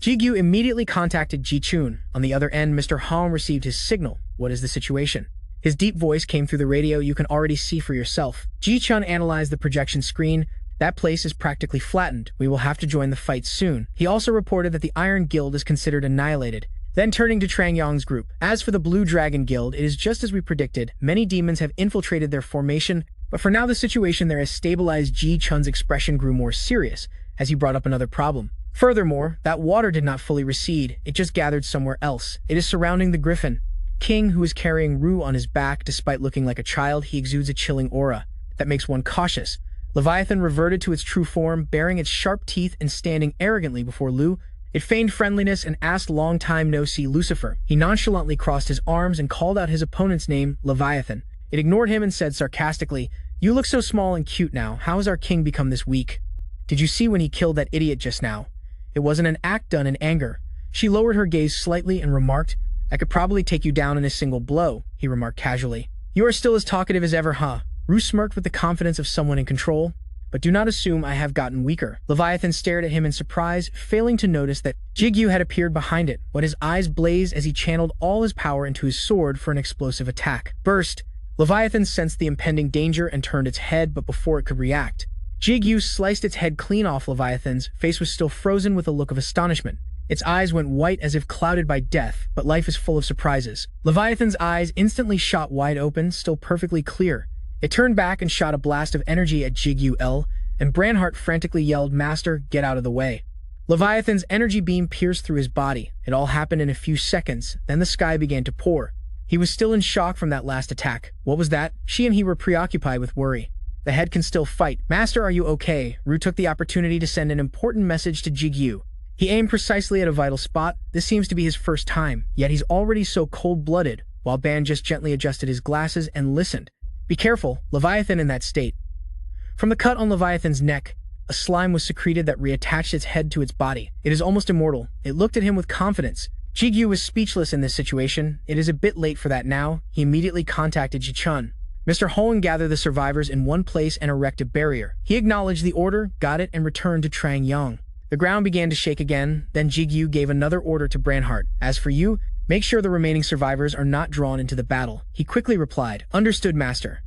Jigu immediately contacted Ji Chun. On the other end, Mr. Hong received his signal. What is the situation? His deep voice came through the radio. You can already see for yourself. Ji Chun analyzed the projection screen. That place is practically flattened. We will have to join the fight soon. He also reported that the Iron Guild is considered annihilated. Then turning to Trang Yong's group. As for the Blue Dragon Guild, it is just as we predicted. Many demons have infiltrated their formation, but for now the situation there has stabilized. Ji Chun's expression grew more serious as he brought up another problem. Furthermore, that water did not fully recede. It just gathered somewhere else. It is surrounding the Griffin King, who is carrying Rue on his back. Despite looking like a child, he exudes a chilling aura that makes one cautious. Leviathan reverted to its true form, baring its sharp teeth and standing arrogantly before Lu. It feigned friendliness and asked, "Long time no see, Lucifer." He nonchalantly crossed his arms and called out his opponent's name, Leviathan. It ignored him and said sarcastically, "You look so small and cute now. How has our king become this weak? Did you see when he killed that idiot just now? It wasn't an act done in anger." She lowered her gaze slightly and remarked, "I could probably take you down in a single blow," he remarked casually. "You are still as talkative as ever, huh?" Rue smirked with the confidence of someone in control. "But do not assume I have gotten weaker." Leviathan stared at him in surprise, failing to notice that Jigu had appeared behind it. What his eyes blazed as he channeled all his power into his sword for an explosive attack. Burst! Leviathan sensed the impending danger and turned its head, but before it could react, Jigu sliced its head clean off. Leviathan's face was still frozen with a look of astonishment. Its eyes went white as if clouded by death, but life is full of surprises. Leviathan's eyes instantly shot wide open, still perfectly clear. It turned back and shot a blast of energy at Jigu L, and Branhart frantically yelled, "Master, get out of the way." Leviathan's energy beam pierced through his body. It all happened in a few seconds, then the sky began to pour. He was still in shock from that last attack. What was that? She and he were preoccupied with worry. The head can still fight. "Master, are you okay?" Rue took the opportunity to send an important message to Jigu. He aimed precisely at a vital spot. This seems to be his first time, yet he's already so cold-blooded, while Ban just gently adjusted his glasses and listened. "Be careful, Leviathan in that state." From the cut on Leviathan's neck, a slime was secreted that reattached its head to its body. It is almost immortal. It looked at him with confidence. Jigu was speechless in this situation. It is a bit late for that now. He immediately contacted Ji-chun. Mr. Hoen gathered the survivors in one place and erected a barrier. He acknowledged the order, got it, and returned to Trang Yong. The ground began to shake again. Then Jigu gave another order to Branhart. "As for you, make sure the remaining survivors are not drawn into the battle." He quickly replied, "Understood, Master."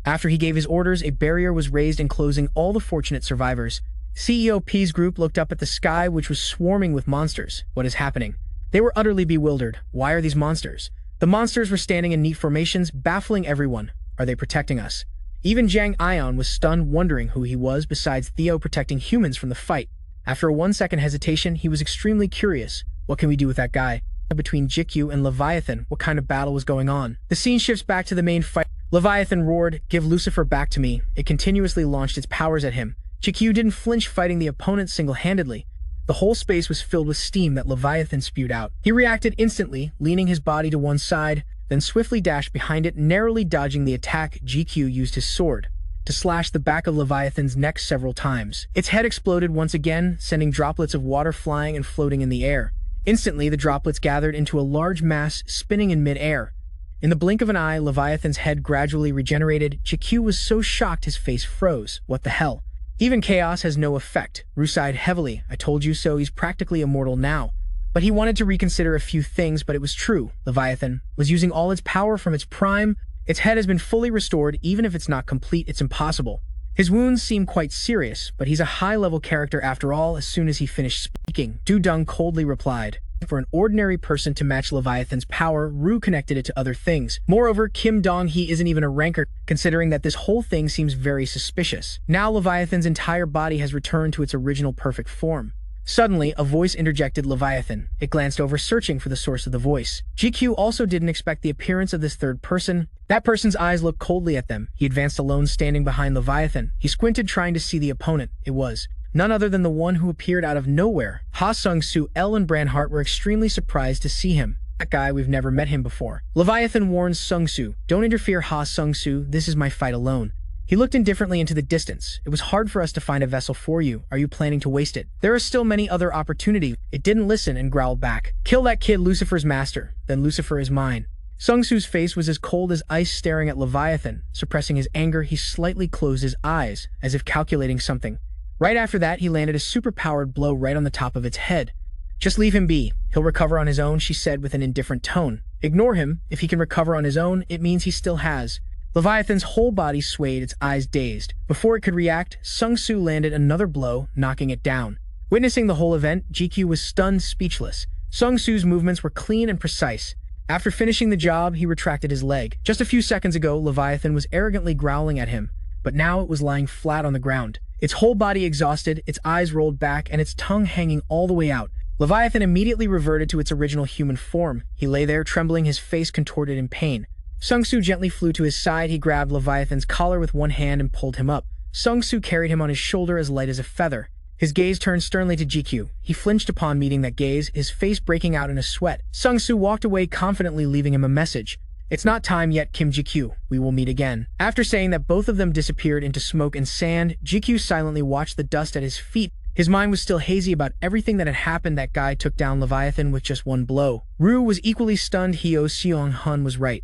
After he gave his orders, a barrier was raised enclosing all the fortunate survivors. CEOP's group looked up at the sky, which was swarming with monsters. What is happening? They were utterly bewildered. Why are these monsters? The monsters were standing in neat formations, baffling everyone. Are they protecting us? Even Jang Ion was stunned, wondering who he was besides Theo protecting humans from the fight. After a 1-second hesitation, he was extremely curious. What can we do with that guy? Between Jigu and Leviathan, what kind of battle was going on? The scene shifts back to the main fight. Leviathan roared, "Give Lucifer back to me." It continuously launched its powers at him. Jigu didn't flinch, fighting the opponent single-handedly. The whole space was filled with steam that Leviathan spewed out. He reacted instantly, leaning his body to one side, then swiftly dashed behind it, narrowly dodging the attack. Jigu used his sword to slash the back of Leviathan's neck several times. Its head exploded once again, sending droplets of water flying and floating in the air. Instantly, the droplets gathered into a large mass, spinning in mid-air. In the blink of an eye, Leviathan's head gradually regenerated. Jigu was so shocked his face froze. What the hell? Even chaos has no effect. Ru sighed heavily. I told you so, he's practically immortal now. But he wanted to reconsider a few things, but it was true. Leviathan was using all its power from its prime. Its head has been fully restored. Even if it's not complete, it's impossible. His wounds seem quite serious, but he's a high-level character after all. As soon as he finished speaking, Du Dung coldly replied, for an ordinary person to match Leviathan's power, Ru connected it to other things. Moreover, Kim Dong-hee isn't even a ranker, considering that this whole thing seems very suspicious. Now Leviathan's entire body has returned to its original perfect form. Suddenly, a voice interjected Leviathan. It glanced over, searching for the source of the voice. GQ also didn't expect the appearance of this third person. That person's eyes looked coldly at them. He advanced alone, standing behind Leviathan. He squinted, trying to see the opponent. It was none other than the one who appeared out of nowhere. Ha Sung-soo, Elle and Branhart were extremely surprised to see him. That guy, we've never met him before. Leviathan warns Sung-soo, don't interfere, Ha Sung-soo, this is my fight alone. He looked indifferently into the distance. It was hard for us to find a vessel for you. Are you planning to waste it? There are still many other opportunities. It didn't listen and growled back. Kill that kid, Lucifer's master. Then Lucifer is mine. Sung-soo's face was as cold as ice, staring at Leviathan. Suppressing his anger, he slightly closed his eyes, as if calculating something. Right after that, he landed a super-powered blow right on the top of its head. Just leave him be. He'll recover on his own, she said with an indifferent tone. Ignore him. If he can recover on his own, it means he still has. Leviathan's whole body swayed, its eyes dazed. Before it could react, Sung-soo landed another blow, knocking it down. Witnessing the whole event, GQ was stunned, speechless. Sung-soo's movements were clean and precise. After finishing the job, he retracted his leg. Just a few seconds ago, Leviathan was arrogantly growling at him, but now it was lying flat on the ground. Its whole body exhausted, its eyes rolled back, and its tongue hanging all the way out. Leviathan immediately reverted to its original human form. He lay there, trembling, his face contorted in pain. Sung-soo gently flew to his side. He grabbed Leviathan's collar with one hand and pulled him up. Sung-soo carried him on his shoulder as light as a feather. His gaze turned sternly to GQ. He flinched upon meeting that gaze, his face breaking out in a sweat. Sung-soo walked away confidently, leaving him a message. It's not time yet, Kim GQ. We will meet again. After saying that, both of them disappeared into smoke and sand. GQ silently watched the dust at his feet. His mind was still hazy about everything that had happened. That guy took down Leviathan with just one blow. Ru was equally stunned. Hyo Seong-hun was right.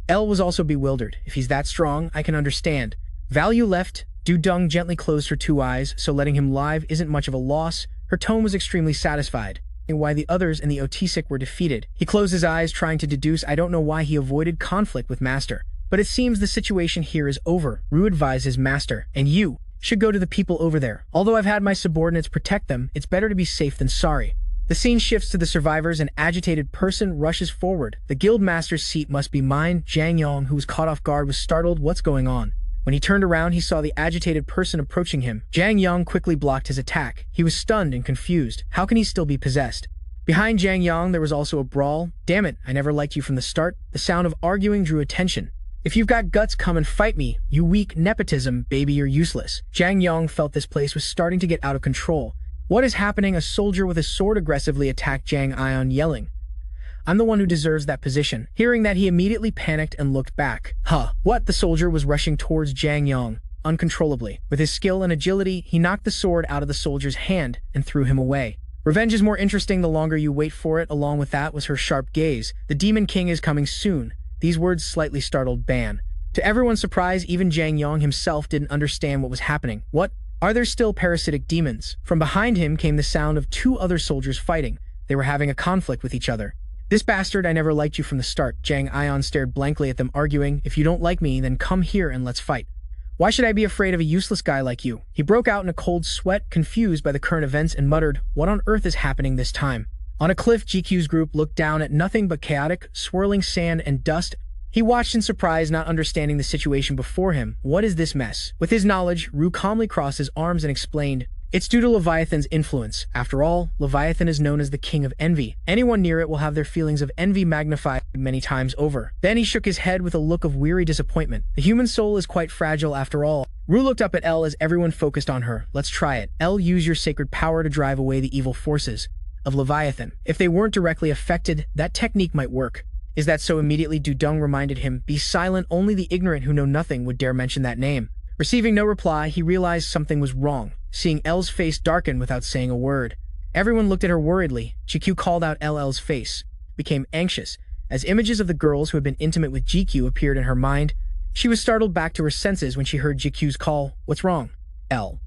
Elle was also bewildered. If he's that strong, I can understand. Value left. Du Dung gently closed her two eyes, so letting him live isn't much of a loss. Her tone was extremely satisfied. And why the others and the Otisik were defeated. He closed his eyes, trying to deduce. I don't know why he avoided conflict with Master. But it seems the situation here is over. Ru advised his master, and you should go to the people over there. Although I've had my subordinates protect them, it's better to be safe than sorry. The scene shifts to the survivors. An agitated person rushes forward. The guild master's seat must be mine. Jang Yong, who was caught off guard, was startled. What's going on? When he turned around, he saw the agitated person approaching him. Jang Yong quickly blocked his attack. He was stunned and confused. How can he still be possessed? Behind Jang Yong, there was also a brawl. Damn it, I never liked you from the start. The sound of arguing drew attention. If you've got guts, come and fight me. You weak nepotism, baby, you're useless. Jang Yong felt this place was starting to get out of control. What is happening? A soldier with a sword aggressively attacked Jang Ion, yelling, I'm the one who deserves that position. Hearing that, he immediately panicked and looked back. What? The soldier was rushing towards Jang Yong uncontrollably. With his skill and agility, he knocked the sword out of the soldier's hand and threw him away. Revenge is more interesting the longer you wait for it. Along with that was her sharp gaze. The Demon King is coming soon. These words slightly startled Ban. To everyone's surprise, even Jang Yong himself didn't understand what was happening. What? Are there still parasitic demons? From behind him came the sound of two other soldiers fighting. They were having a conflict with each other. This bastard, I never liked you from the start. Jang Ion stared blankly at them, arguing, if you don't like me, then come here and let's fight. Why should I be afraid of a useless guy like you? He broke out in a cold sweat, confused by the current events, and muttered, what on earth is happening this time? On a cliff, GQ's group looked down at nothing but chaotic, swirling sand and dust. He watched in surprise, not understanding the situation before him. What is this mess? With his knowledge, Rue calmly crossed his arms and explained, "It's due to Leviathan's influence. After all, Leviathan is known as the king of envy. Anyone near it will have their feelings of envy magnified many times over." Then he shook his head with a look of weary disappointment. The human soul is quite fragile after all. Rue looked up at Elle as everyone focused on her. "Let's try it. Elle, use your sacred power to drive away the evil forces of Leviathan. If they weren't directly affected, that technique might work." "Is that so?" Immediately Dudong reminded him. "Be silent, only the ignorant who know nothing would dare mention that name." Receiving no reply, he realized something was wrong, seeing Elle's face darken without saying a word. Everyone looked at her worriedly. Jigu called out Elle's face, became anxious, as images of the girls who had been intimate with Jigu appeared in her mind. She was startled back to her senses when she heard Jigu's call. "What's wrong, Elle?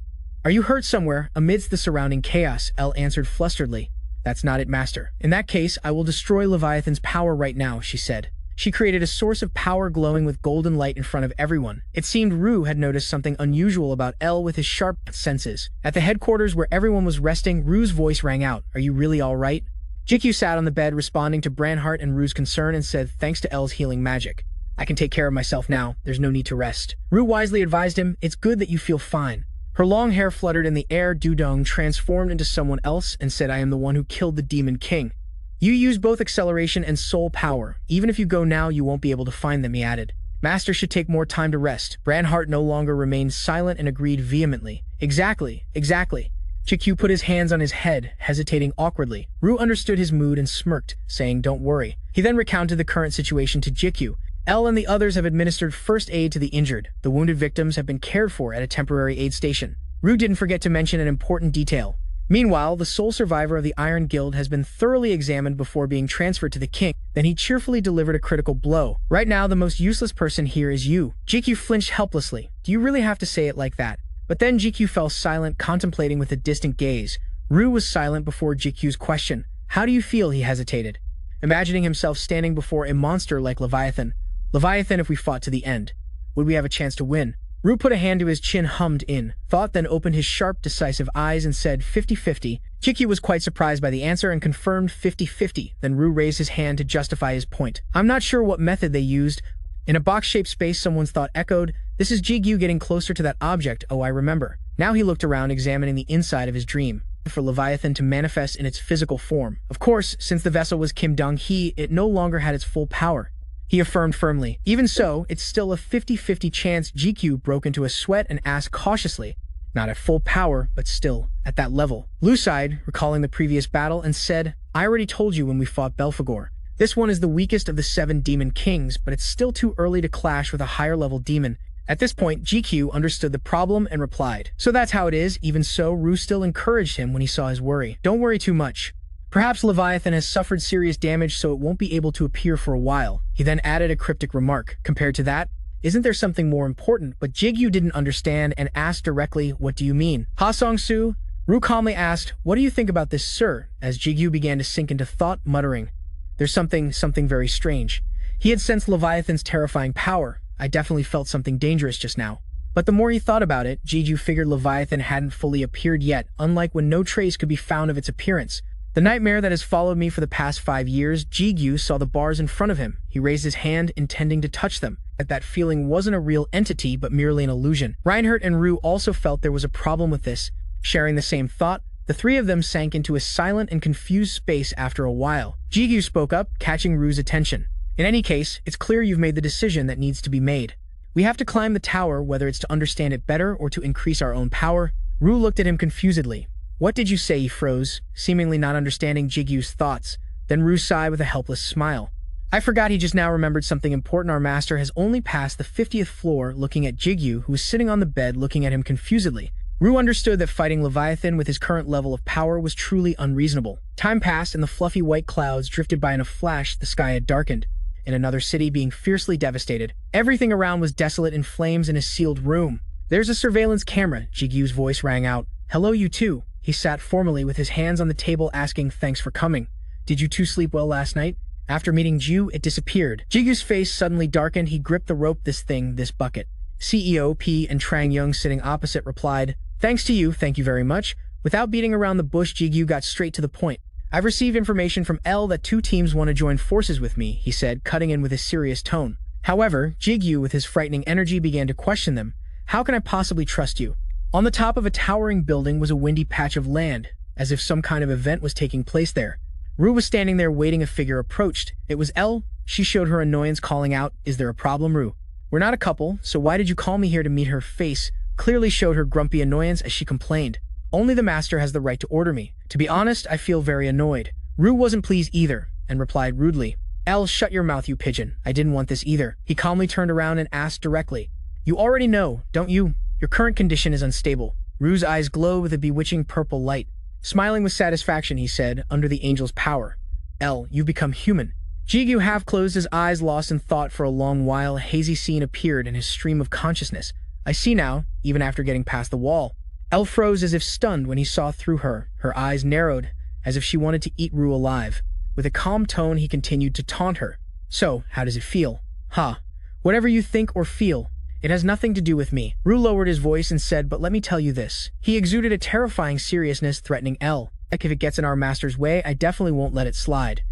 Are you hurt somewhere?" Amidst the surrounding chaos, Elle answered flusteredly. "That's not it, Master. In that case, I will destroy Leviathan's power right now," she said. She created a source of power glowing with golden light in front of everyone. It seemed Rue had noticed something unusual about Elle with his sharp senses. At the headquarters where everyone was resting, Rue's voice rang out. "Are you really all right?" Jigu sat on the bed responding to Branhart and Rue's concern and said, "Thanks to Elle's healing magic, I can take care of myself now. There's no need to rest." Rue wisely advised him, "It's good that you feel fine." Her long hair fluttered in the air. Dudong transformed into someone else and said, "I am the one who killed the Demon King. You use both acceleration and soul power. Even if you go now, you won't be able to find them," he added. "Master should take more time to rest." Branhart no longer remained silent and agreed vehemently. Exactly. Jigu put his hands on his head, hesitating awkwardly. Rue understood his mood and smirked, saying, "Don't worry." He then recounted the current situation to Jigu. Elle and the others have administered first aid to the injured. The wounded victims have been cared for at a temporary aid station. Rue didn't forget to mention an important detail. Meanwhile, the sole survivor of the Iron Guild has been thoroughly examined before being transferred to the king. Then he cheerfully delivered a critical blow. "Right now, the most useless person here is you." Jigu flinched helplessly. "Do you really have to say it like that?" But then Jigu fell silent, contemplating with a distant gaze. Rue was silent before Jigu's question. "How do you feel?" he hesitated, imagining himself standing before a monster like Leviathan. "Leviathan, if we fought to the end, would we have a chance to win?" Rue put a hand to his chin, hummed in thought, then opened his sharp, decisive eyes and said 50-50. Jigu was quite surprised by the answer and confirmed 50-50. Then Rue raised his hand to justify his point. "I'm not sure what method they used." In a box-shaped space, someone's thought echoed, "This is Jigu getting closer to that object. Oh, I remember." Now he looked around, examining the inside of his dream. For Leviathan to manifest in its physical form. Of course, since the vessel was Kim Dong-hee, it no longer had its full power. He affirmed firmly. "Even so, it's still a 50-50 chance." Jigu broke into a sweat and asked cautiously, "Not at full power, but still, at that level." Lu sighed, recalling the previous battle, and said, "I already told you when we fought Belphegor. This one is the weakest of the 7 demon kings, but it's still too early to clash with a higher-level demon." At this point, Jigu understood the problem and replied, "So that's how it is." Even so, Rue still encouraged him when he saw his worry. "Don't worry too much. Perhaps Leviathan has suffered serious damage, so it won't be able to appear for a while." He then added a cryptic remark. "Compared to that, isn't there something more important?" But Jigu didn't understand and asked directly, "What do you mean?" "Ha Song-su?" Rue calmly asked, "What do you think about this, sir?" As Jigu began to sink into thought, muttering, "There's something very strange." He had sensed Leviathan's terrifying power. "I definitely felt something dangerous just now." But the more he thought about it, Jigu figured Leviathan hadn't fully appeared yet, unlike when no trace could be found of its appearance. "The nightmare that has followed me for the past 5 years." Jigu saw the bars in front of him. He raised his hand, intending to touch them. That feeling wasn't a real entity, but merely an illusion. Reinhardt and Rue also felt there was a problem with this. Sharing the same thought, the three of them sank into a silent and confused space after a while. Jigu spoke up, catching Rue's attention. "In any case, it's clear you've made the decision that needs to be made. We have to climb the tower, whether it's to understand it better or to increase our own power." Rue looked at him confusedly. "What did you say?" He froze, seemingly not understanding Jigu's thoughts. Then Rue sighed with a helpless smile. "I forgot." He just now remembered something important. "Our master has only passed the 50th floor," looking at Jigu, who was sitting on the bed looking at him confusedly. Rue understood that fighting Leviathan with his current level of power was truly unreasonable. Time passed, and the fluffy white clouds drifted by in a flash. The sky had darkened. In another city being fiercely devastated. Everything around was desolate, in flames in a sealed room. "There's a surveillance camera." Jigu's voice rang out. "Hello, you two." He sat formally with his hands on the table, asking, "Thanks for coming. Did you two sleep well last night?" After meeting Jigu, it disappeared. Jigu's face suddenly darkened. He gripped the rope. "This thing, this bucket." CEO P and Trang Young, sitting opposite, replied, "Thanks to you, thank you very much." Without beating around the bush, Jigu got straight to the point. "I've received information from Elle that 2 teams want to join forces with me," he said, cutting in with a serious tone. However, Jigu, with his frightening energy, began to question them. How can I possibly trust you? On the top of a towering building was a windy patch of land, as if some kind of event was taking place there. Ru was standing there waiting. A figure approached. It was Elle. She showed her annoyance, calling out, "Is there a problem, Ru? We're not a couple, so why did you call me here to meet?" Her face clearly showed her grumpy annoyance as she complained. "Only the master has the right to order me. To be honest, I feel very annoyed." Ru wasn't pleased either, and replied rudely, "Elle, shut your mouth, you pigeon. I didn't want this either." He calmly turned around and asked directly, "You already know, don't you? Your current condition is unstable." Ru's eyes glowed with a bewitching purple light. Smiling with satisfaction, he said, "Under the angel's power, Elle, you've become human." Jigu half closed his eyes, lost in thought for a long while. A hazy scene appeared in his stream of consciousness. "I see now, even after getting past the wall." Elle froze as if stunned when he saw through her. Her eyes narrowed, as if she wanted to eat Ru alive. With a calm tone, he continued to taunt her. "So, how does it feel? Ha! Whatever you think or feel, it has nothing to do with me." Ru lowered his voice and said, "But let me tell you this." He exuded a terrifying seriousness, threatening Elle. "If it gets in our master's way, I definitely won't let it slide."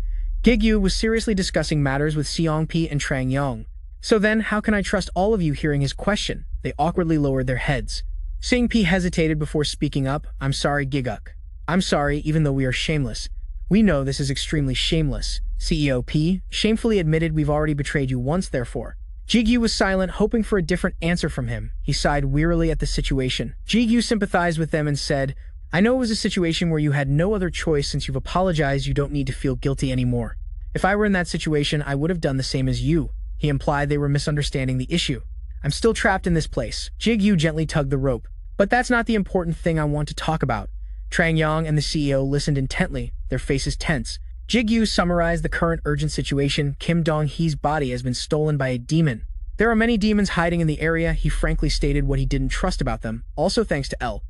Jigu was seriously discussing matters with Seongpi and Trang Yong. "So then, how can I trust all of you?" Hearing his question, they awkwardly lowered their heads. Seongpi hesitated before speaking up. "I'm sorry, Giguk. I'm sorry, even though we are shameless. We know this is extremely shameless." CEOP shamefully admitted, "We've already betrayed you once, therefore." Jigu was silent, hoping for a different answer from him. He sighed wearily at the situation. Jigu sympathized with them and said, "I know it was a situation where you had no other choice. Since you've apologized, you don't need to feel guilty anymore. If I were in that situation, I would have done the same as you." He implied they were misunderstanding the issue. "I'm still trapped in this place." Jigu gently tugged the rope. "But that's not the important thing I want to talk about." Trang Yong and the CEO listened intently, their faces tense. Jigu summarized the current urgent situation. Kim Dong-hee's body has been stolen by a demon. "There are many demons hiding in the area." He frankly stated what he didn't trust about them, also thanks to Elle.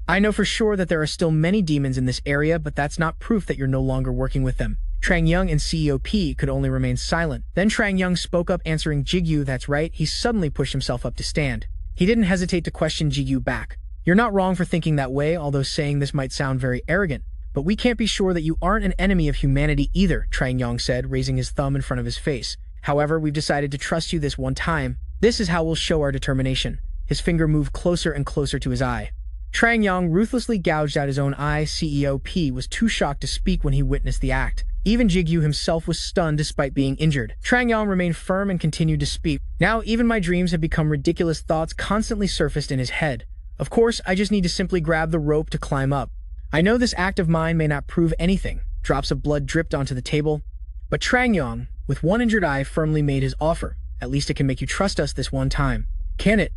"I know for sure that there are still many demons in this area, but that's not proof that you're no longer working with them." Trang Yong and CEOP could only remain silent. Then Trang Yong spoke up, answering Jigu, "That's right." He suddenly pushed himself up to stand. He didn't hesitate to question Jigu back. "You're not wrong for thinking that way, although saying this might sound very arrogant. But we can't be sure that you aren't an enemy of humanity either," Trang Yong said, raising his thumb in front of his face. "However, we've decided to trust you this one time. This is how we'll show our determination." His finger moved closer and closer to his eye. Trang Yong ruthlessly gouged out his own eye. CEOP was too shocked to speak when he witnessed the act. Even Jigu himself was stunned despite being injured. Trang Yong remained firm and continued to speak. "Now even my dreams have become ridiculous." Thoughts constantly surfaced in his head. "Of course, I just need to simply grab the rope to climb up. I know this act of mine may not prove anything." Drops of blood dripped onto the table. But Trang Yong, with one injured eye, firmly made his offer. "At least it can make you trust us this one time." "Can it?"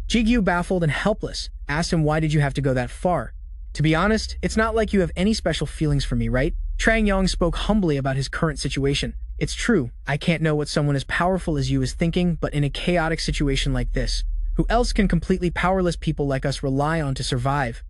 Jigu, baffled and helpless, asked him, "Why did you have to go that far?" "To be honest, it's not like you have any special feelings for me, right?" Trang Yong spoke humbly about his current situation. "It's true, I can't know what someone as powerful as you is thinking, but in a chaotic situation like this, who else can completely powerless people like us rely on to survive?"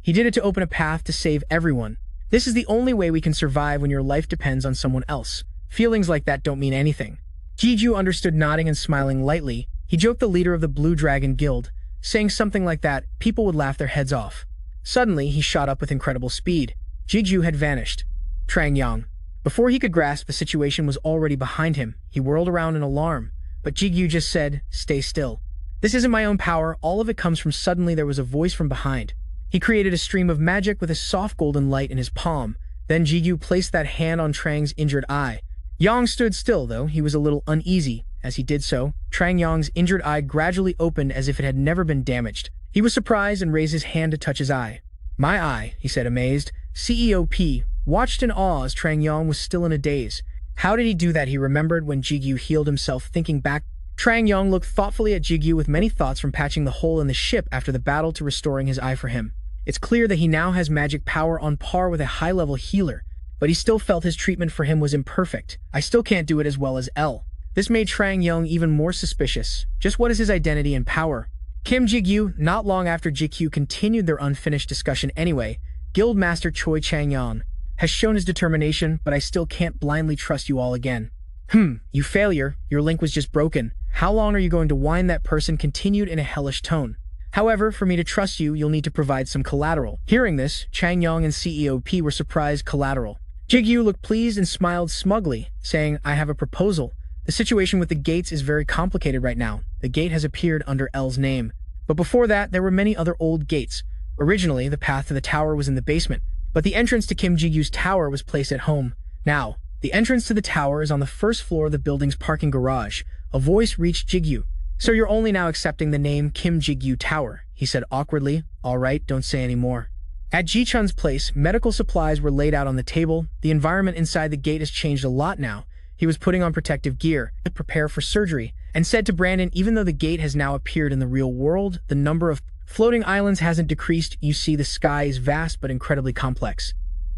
He did it to open a path to save everyone. "This is the only way we can survive when your life depends on someone else. Feelings like that don't mean anything." Jigu understood, nodding and smiling lightly. He joked the leader of the Blue Dragon Guild, saying something like that, people would laugh their heads off. Suddenly, he shot up with incredible speed. Jigu had vanished. Trang Yong. Before he could grasp the situation was already behind him. He whirled around in alarm, but Jigu just said, "Stay still. This isn't my own power, all of it comes from." Suddenly there was a voice from behind. He created a stream of magic with a soft golden light in his palm. Then Jigu placed that hand on Trang's injured eye. Yang stood still, though he was a little uneasy. As he did so, Trang Yong's injured eye gradually opened as if it had never been damaged. He was surprised and raised his hand to touch his eye. "My eye," he said, amazed. CEOP watched in awe as Trang Yong was still in a daze. How did he do that? He remembered when Jigu healed himself. Thinking back, Trang Yong looked thoughtfully at Jigu with many thoughts, from patching the hole in the ship after the battle to restoring his eye for him. It's clear that he now has magic power on par with a high-level healer, but he still felt his treatment for him was imperfect. "I still can't do it as well as Elle." This made Trang Yong even more suspicious. Just what is his identity and power? Kim Jigu. Not long after Jigu continued their unfinished discussion anyway, Guildmaster Choi Chang-yon has shown his determination, but I still can't blindly trust you all again. You failure. Your link was just broken. How long are you going to whine?" That person continued in a hellish tone. "However, for me to trust you, you'll need to provide some collateral." Hearing this, Trang Yong and CEOP were surprised. "Collateral?" Jigu looked pleased and smiled smugly, saying, "I have a proposal. The situation with the gates is very complicated right now. The gate has appeared under L's name. But before that, there were many other old gates. Originally, the path to the tower was in the basement, but the entrance to Kim Jigu's tower was placed at home. Now, the entrance to the tower is on the first floor of the building's parking garage. A voice reached Jigu. "So you're only now accepting the name Kim Jigu Tower," he said awkwardly. "All right, don't say any more." At Ji-chun's place, medical supplies were laid out on the table. The environment inside the gate has changed a lot now. He was putting on protective gear to prepare for surgery, and said to Brandon, even though the gate has now appeared in the real world, the number of floating islands hasn't decreased. You see, the sky is vast but incredibly complex.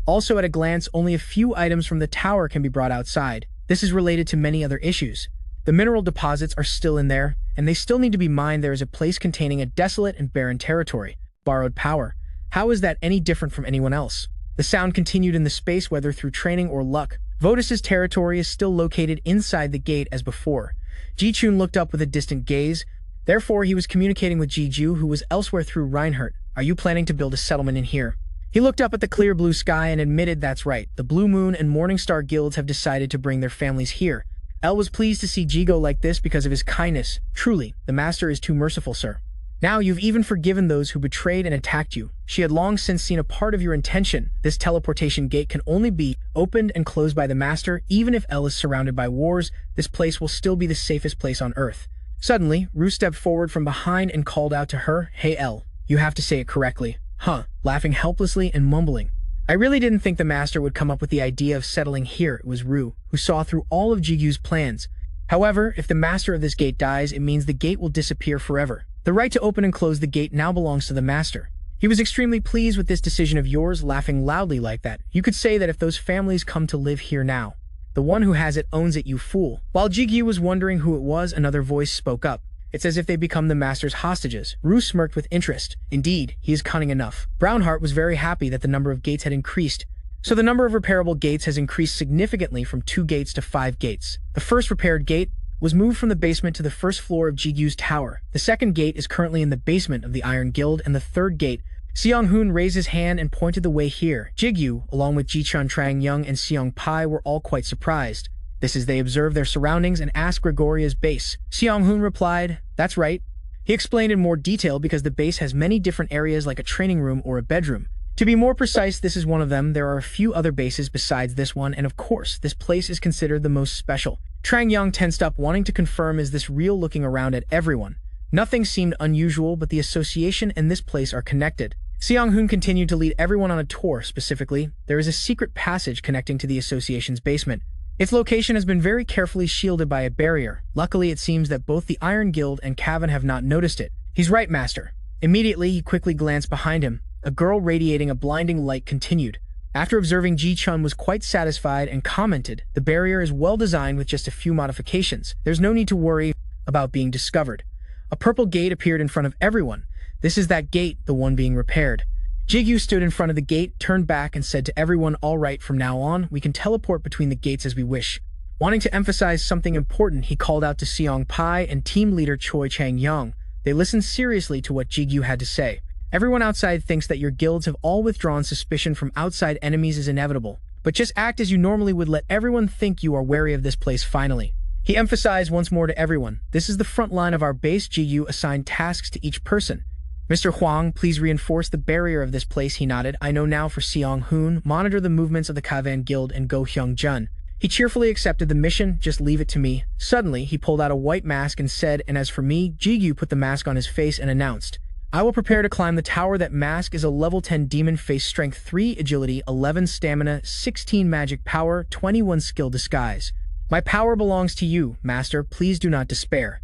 Also, at a glance, only a few items from the tower can be brought outside. This is related to many other issues. The mineral deposits are still in there, and they still need to be mined. There is a place containing a desolate and barren territory. Borrowed power. How is that any different from anyone else? The sound continued in the space, whether through training or luck. Votus's territory is still located inside the gate as before. Ji-chun looked up with a distant gaze. Therefore, he was communicating with Ji-ju, who was elsewhere through Reinhardt. "Are you planning to build a settlement in here?" He looked up at the clear blue sky and admitted, "That's right. The Blue Moon and Morningstar guilds have decided to bring their families here." El was pleased to see Jigo like this because of his kindness. "Truly, the master is too merciful, sir. Now you've even forgiven those who betrayed and attacked you. She had long since seen a part of your intention. This teleportation gate can only be opened and closed by the master. Even if El is surrounded by wars, this place will still be the safest place on Earth." Suddenly, Ru stepped forward from behind and called out to her, "Hey El, you have to say it correctly." "Huh," laughing helplessly and mumbling. "I really didn't think the master would come up with the idea of settling here." It was Ru, who saw through all of Jigu's plans. However, if the master of this gate dies, it means the gate will disappear forever. The right to open and close the gate now belongs to the master. He was extremely pleased with this decision of yours, laughing loudly like that. "You could say that if those families come to live here now, the one who has it owns it, you fool." While Jigu was wondering who it was, another voice spoke up. "It's as if they become the master's hostages." Ru smirked with interest. "Indeed, he is cunning enough." Brownheart was very happy that the number of gates had increased. So the number of repairable gates has increased significantly from 2 gates to 5 gates. The first repaired gate was moved from the basement to the first floor of Jigu's tower. The second gate is currently in the basement of the Iron Guild, and the third gate. Seong-hoon raised his hand and pointed the way here. Jigu, along with Ji-chun, Trang Young, and Seong-pai were all quite surprised. This is they observed their surroundings and asked Gregoria's base. Seong-hoon replied, "That's right." He explained in more detail because the base has many different areas like a training room or a bedroom. To be more precise, this is one of them. There are a few other bases besides this one, and of course, this place is considered the most special. Trang Young tensed up, wanting to confirm, is this real, looking around at everyone. Nothing seemed unusual, but the association and this place are connected. Seong-hoon continued to lead everyone on a tour. Specifically, there is a secret passage connecting to the association's basement. Its location has been very carefully shielded by a barrier. Luckily, it seems that both the Iron Guild and Cavan have not noticed it. "He's right, master." Immediately, he quickly glanced behind him. A girl radiating a blinding light continued. After observing, Ji-chun was quite satisfied and commented, "The barrier is well designed with just a few modifications. There's no need to worry about being discovered." A purple gate appeared in front of everyone. This is that gate, the one being repaired. Jigu stood in front of the gate, turned back, and said to everyone, "All right, from now on, we can teleport between the gates as we wish." Wanting to emphasize something important, he called out to Seong-pai and team leader Choi Chang-young. They listened seriously to what Jigu had to say. "Everyone outside thinks that your guilds have all withdrawn. Suspicion from outside enemies is inevitable. But just act as you normally would. Let everyone think you are wary of this place finally." He emphasized once more to everyone, "This is the front line of our base." Jigu assigned tasks to each person. "Mr. Huang, please reinforce the barrier of this place." He nodded. "I know now." For Seong-hoon, "Monitor the movements of the Cavan Guild and Go Hyung-jun." He cheerfully accepted the mission. "Just leave it to me." Suddenly, he pulled out a white mask and said, "And as for me," Jigu put the mask on his face and announced, "I will prepare to climb the tower." That mask is a level 10 demon face, strength 3, agility 11, stamina 16, magic power 21, skill disguise. "My power belongs to you, master. Please do not despair."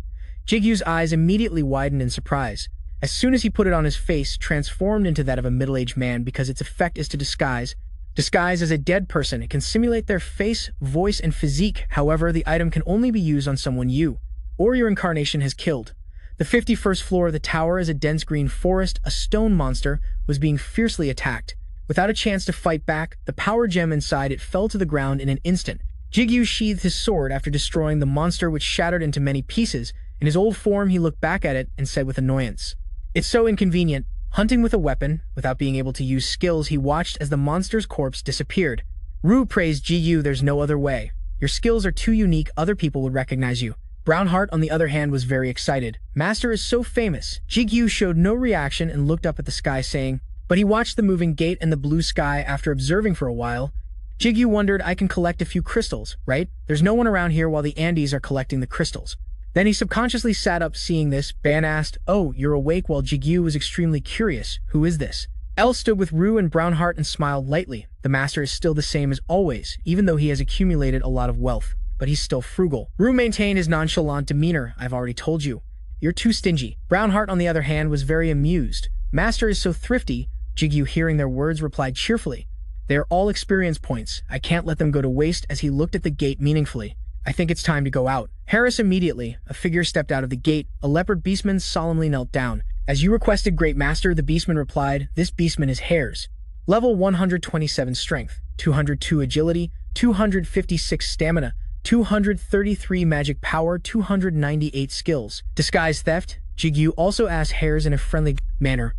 Jigu's eyes immediately widened in surprise. As soon as he put it on his face, transformed into that of a middle-aged man because its effect is to disguise. Disguise as a dead person. It can simulate their face, voice, and physique. However, the item can only be used on someone you or your incarnation has killed. The 51st floor of the tower is a dense green forest. A stone monster was being fiercely attacked. Without a chance to fight back, the power gem inside it fell to the ground in an instant. Jigu sheathed his sword after destroying the monster, which shattered into many pieces. In his old form, he looked back at it and said with annoyance, "It's so inconvenient, hunting with a weapon." Without being able to use skills, he watched as the monster's corpse disappeared. Ru praised Jigu. "There's no other way." Your skills are too unique, other people would recognize you. Brownheart, on the other hand, was very excited. Master is so famous. Jigu showed no reaction and looked up at the sky saying, but he watched the moving gate and the blue sky after observing for a while. Jigu wondered, I can collect a few crystals, right? There's no one around here while the Andes are collecting the crystals. Then he subconsciously sat up seeing this. Ban asked, oh, you're awake, while Jigu was extremely curious. Who is this? L stood with Rue and Brownheart and smiled lightly. The master is still the same as always, even though he has accumulated a lot of wealth. But he's still frugal. Rue maintained his nonchalant demeanor. I've already told you. You're too stingy. Brownheart, on the other hand, was very amused. Master is so thrifty. Jigu, hearing their words, replied cheerfully. They are all experience points. I can't let them go to waste, as he looked at the gate meaningfully. I think it's time to go out. Harris immediately. A figure stepped out of the gate. A leopard beastman solemnly knelt down. As you requested, Great Master, the beastman replied. This beastman is Hares. Level 127 strength, 202 agility, 256 stamina, 233 magic power, 298 skills. Disguise theft. Jigu also asked Hares in a friendly manner.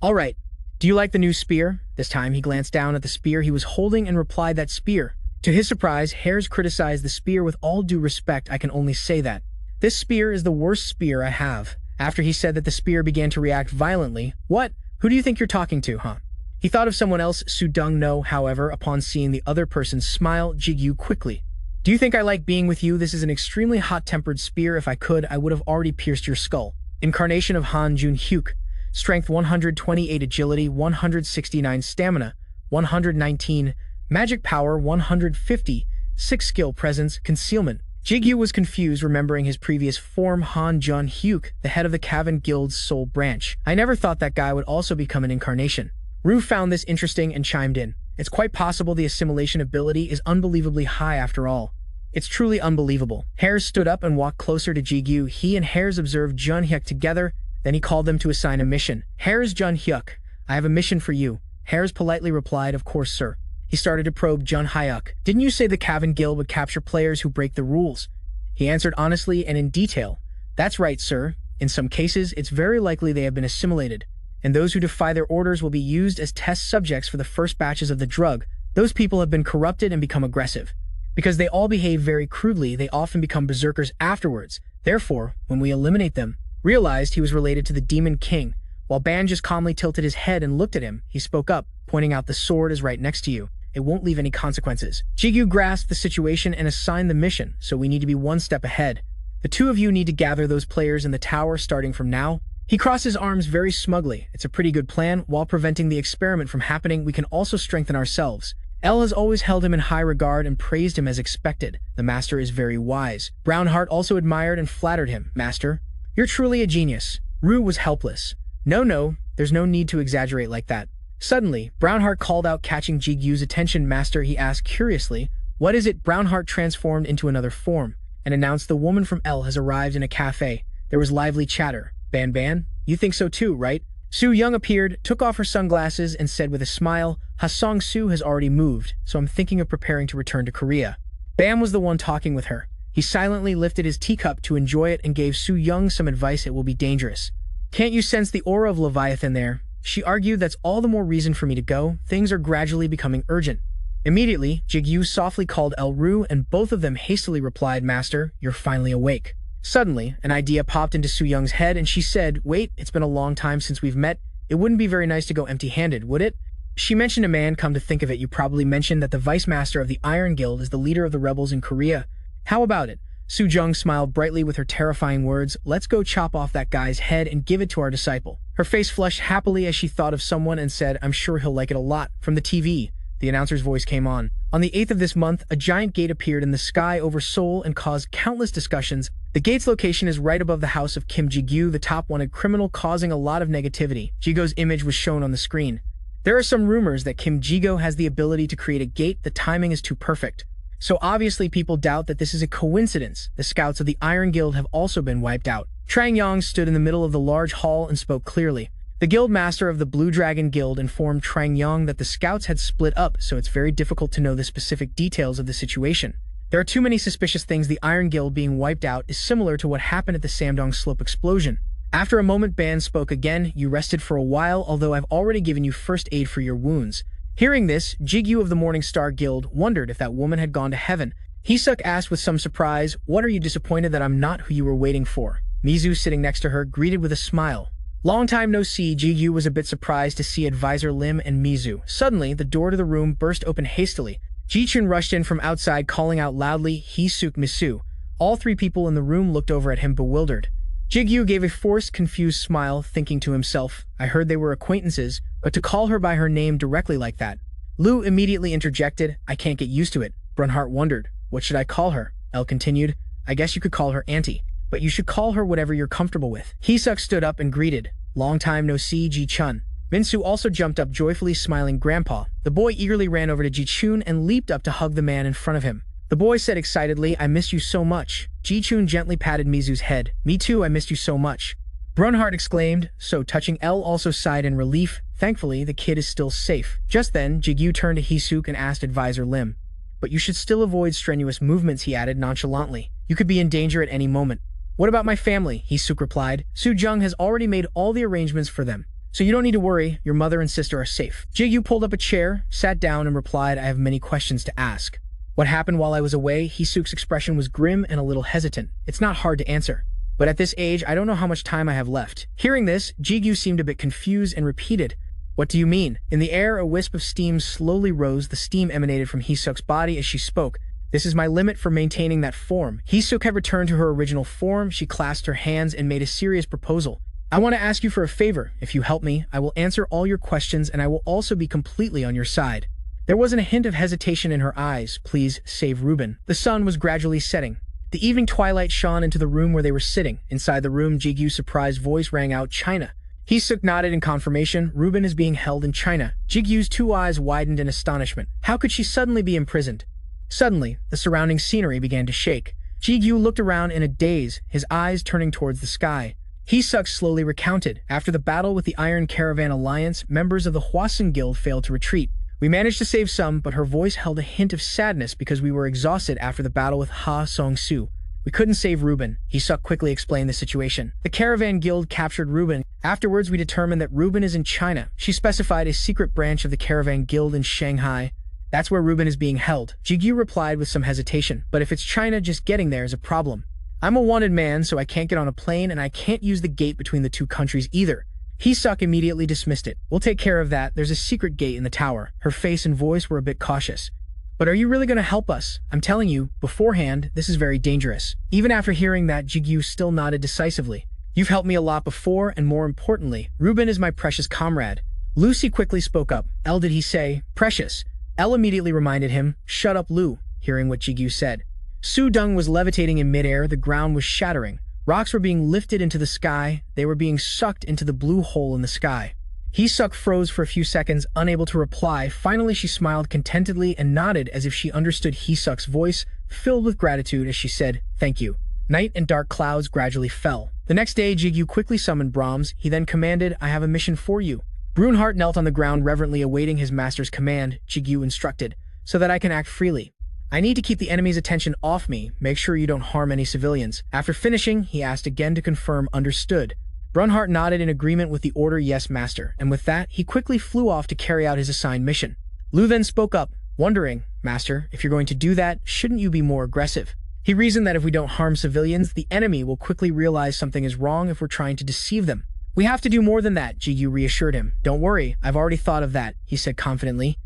All right. Do you like the new spear? This time he glanced down at the spear he was holding and replied, that spear. To his surprise, Hares criticized the spear. With all due respect, I can only say that. This spear is the worst spear I have. After he said that, the spear began to react violently. What? Who do you think you're talking to, huh? He thought of someone else. Sudong no, however, upon seeing the other person's smile, Jigu quickly. Do you think I like being with you? This is an extremely hot-tempered spear. If I could, I would have already pierced your skull. Incarnation of Han Jun Hyuk. Strength 128 agility, 169 stamina, 119 magic power, 150 6 skill presence, concealment. Jigu was confused, remembering his previous form, Han Jun Hyuk, the head of the Cavan Guild's sole branch. I never thought that guy would also become an incarnation. Rue found this interesting and chimed in. It's quite possible the assimilation ability is unbelievably high after all. It's truly unbelievable. Hares stood up and walked closer to Jigu. He and Hares observed Jun Hyuk together. Then he called them to assign a mission. Hares, Jun Hyuk, I have a mission for you. Hares politely replied, of course, sir. He started to probe Jun Hyuk. Didn't you say the Cavan Guild would capture players who break the rules? He answered honestly and in detail. That's right, sir. In some cases, it's very likely they have been assimilated, and those who defy their orders will be used as test subjects for the first batches of the drug. Those people have been corrupted and become aggressive. Because they all behave very crudely, they often become berserkers afterwards. Therefore, when we eliminate them, realized he was related to the Demon King. While Ban just calmly tilted his head and looked at him, he spoke up, pointing out, the sword is right next to you. It won't leave any consequences. Jigu grasped the situation and assigned the mission, so we need to be one step ahead. The two of you need to gather those players in the tower starting from now. He crossed his arms very smugly. It's a pretty good plan. While preventing the experiment from happening, we can also strengthen ourselves. L has always held him in high regard and praised him as expected. The master is very wise. Brownheart also admired and flattered him. Master, you're truly a genius. Rue was helpless. No, there's no need to exaggerate like that. Suddenly, Brownheart called out, catching Jigu's attention. Master, he asked curiously, what is it? Brownheart transformed into another form and announced, the woman from L has arrived in a cafe. There was lively chatter. Ban, you think so too, right? Su Young appeared, took off her sunglasses, and said with a smile, Ha-Song Su has already moved, so I'm thinking of preparing to return to Korea. Bam was the one talking with her. He silently lifted his teacup to enjoy it and gave Su Young some advice. It will be dangerous. Can't you sense the aura of Leviathan there? She argued, that's all the more reason for me to go. Things are gradually becoming urgent. Immediately, Jigu softly called El Ru, and both of them hastily replied, Master, you're finally awake. Suddenly, an idea popped into Su Young's head, and she said, wait, it's been a long time since we've met. It wouldn't be very nice to go empty-handed, would it? She mentioned a man. Come to think of it, you probably mentioned that the Vice Master of the Iron Guild is the leader of the rebels in Korea. How about it? Su Jung smiled brightly with her terrifying words, let's go chop off that guy's head and give it to our disciple. Her face flushed happily as she thought of someone and said, I'm sure he'll like it a lot. From the TV, the announcer's voice came on. On the 8th of this month, a giant gate appeared in the sky over Seoul and caused countless discussions. The gate's location is right above the house of Kim Jigu, the top wanted criminal, causing a lot of negativity. Jigo's image was shown on the screen. There are some rumors that Kim Jigo has the ability to create a gate. The timing is too perfect. So obviously people doubt that this is a coincidence. The scouts of the Iron Guild have also been wiped out. Trang Yang stood in the middle of the large hall and spoke clearly. The guild master of the Blue Dragon Guild informed Trang Yang that the scouts had split up, so it's very difficult to know the specific details of the situation. There are too many suspicious things. The Iron Guild being wiped out is similar to what happened at the Samdong Slope explosion. After a moment, Ban spoke again. You rested for a while, although I've already given you first aid for your wounds. Hearing this, Jigu of the Morning Star Guild wondered if that woman had gone to heaven. Hisuk asked with some surprise, "What, are you disappointed that I'm not who you were waiting for?" Mizu, sitting next to her, greeted with a smile. Long time no see. Jigu was a bit surprised to see Advisor Lim and Mizu. Suddenly, the door to the room burst open hastily. Ji-chun rushed in from outside, calling out loudly, "Hisuk Misu." All three people in the room looked over at him bewildered. Jigu gave a forced, confused smile, thinking to himself, "I heard they were acquaintances, but to call her by her name directly like that." Lu immediately interjected, "I can't get used to it." Brunhart wondered, "What should I call her?" El continued, "I guess you could call her Auntie, but you should call her whatever you're comfortable with." Hisuk stood up and greeted, "Long time no see, Ji-chun." Minsu also jumped up, joyfully smiling, "Grandpa." The boy eagerly ran over to Ji-chun and leaped up to hug the man in front of him. The boy said excitedly, "I missed you so much." Ji-chun gently patted Mizu's head. "Me too, I missed you so much." Brunhart exclaimed, so touching. El also sighed in relief. Thankfully, the kid is still safe. Just then, Jigu turned to Hisuk and asked Advisor Lim, "But you should still avoid strenuous movements," he added nonchalantly. "You could be in danger at any moment." "What about my family?" Hisuk replied. "Soo-jung has already made all the arrangements for them, so you don't need to worry. Your mother and sister are safe." Jigu pulled up a chair, sat down, and replied, "I have many questions to ask." "What happened while I was away?" Hisuk's expression was grim and a little hesitant. "It's not hard to answer, but at this age, I don't know how much time I have left." Hearing this, Jigu seemed a bit confused and repeated, "What do you mean?" In the air, a wisp of steam slowly rose. The steam emanated from Hisuk's body as she spoke. "This is my limit for maintaining that form." Hisuk had returned to her original form. She clasped her hands and made a serious proposal. "I want to ask you for a favor. If you help me, I will answer all your questions and I will also be completely on your side." There wasn't a hint of hesitation in her eyes. "Please save Ruben." The sun was gradually setting. The evening twilight shone into the room where they were sitting. Inside the room, Jigu's surprised voice rang out, "China." Hisuk nodded in confirmation. "Ruben is being held in China." Jigu's two eyes widened in astonishment. How could she suddenly be imprisoned? Suddenly, the surrounding scenery began to shake. Jigu looked around in a daze, his eyes turning towards the sky. Hisuk slowly recounted. "After the battle with the Iron Caravan Alliance, members of the Hwasun Guild failed to retreat. We managed to save some, but her voice held a hint of sadness because we were exhausted after the battle with Ha Song-su. We couldn't save Ruben." Hisuk quickly explained the situation. "The Caravan Guild captured Ruben. Afterwards, we determined that Ruben is in China." She specified a secret branch of the Caravan Guild in Shanghai. "That's where Ruben is being held." Jigu replied with some hesitation, "But if it's China, just getting there is a problem. I'm a wanted man, so I can't get on a plane and I can't use the gate between the two countries either." Hisuk immediately dismissed it. "We'll take care of that. There's a secret gate in the tower." Her face and voice were a bit cautious. "But are you really going to help us? I'm telling you, beforehand, this is very dangerous." Even after hearing that, Jigu still nodded decisively. "You've helped me a lot before, and more importantly, Ruben is my precious comrade." Lucy quickly spoke up. "El, did he say precious?" El immediately reminded him, "Shut up, Lu," hearing what Jigu said. Su-dung was levitating in midair. The ground was shattering. Rocks were being lifted into the sky. They were being sucked into the blue hole in the sky. Hisuk froze for a few seconds, unable to reply. Finally, she smiled contentedly and nodded as if she understood Hisuk's voice, filled with gratitude as she said, "Thank you." Night and dark clouds gradually fell. The next day, Jigu quickly summoned Brahms. He then commanded, "I have a mission for you." Brunhart knelt on the ground, reverently awaiting his master's command. Jigu instructed, "So that I can act freely. I need to keep the enemy's attention off me. Make sure you don't harm any civilians." After finishing, he asked again to confirm understood. Brunhart nodded in agreement with the order, "Yes, master," and with that, he quickly flew off to carry out his assigned mission. Lu then spoke up, wondering, "Master, if you're going to do that, shouldn't you be more aggressive?" He reasoned that if we don't harm civilians, the enemy will quickly realize something is wrong if we're trying to deceive them. "We have to do more than that," Jigu reassured him. "Don't worry, I've already thought of that," he said confidently.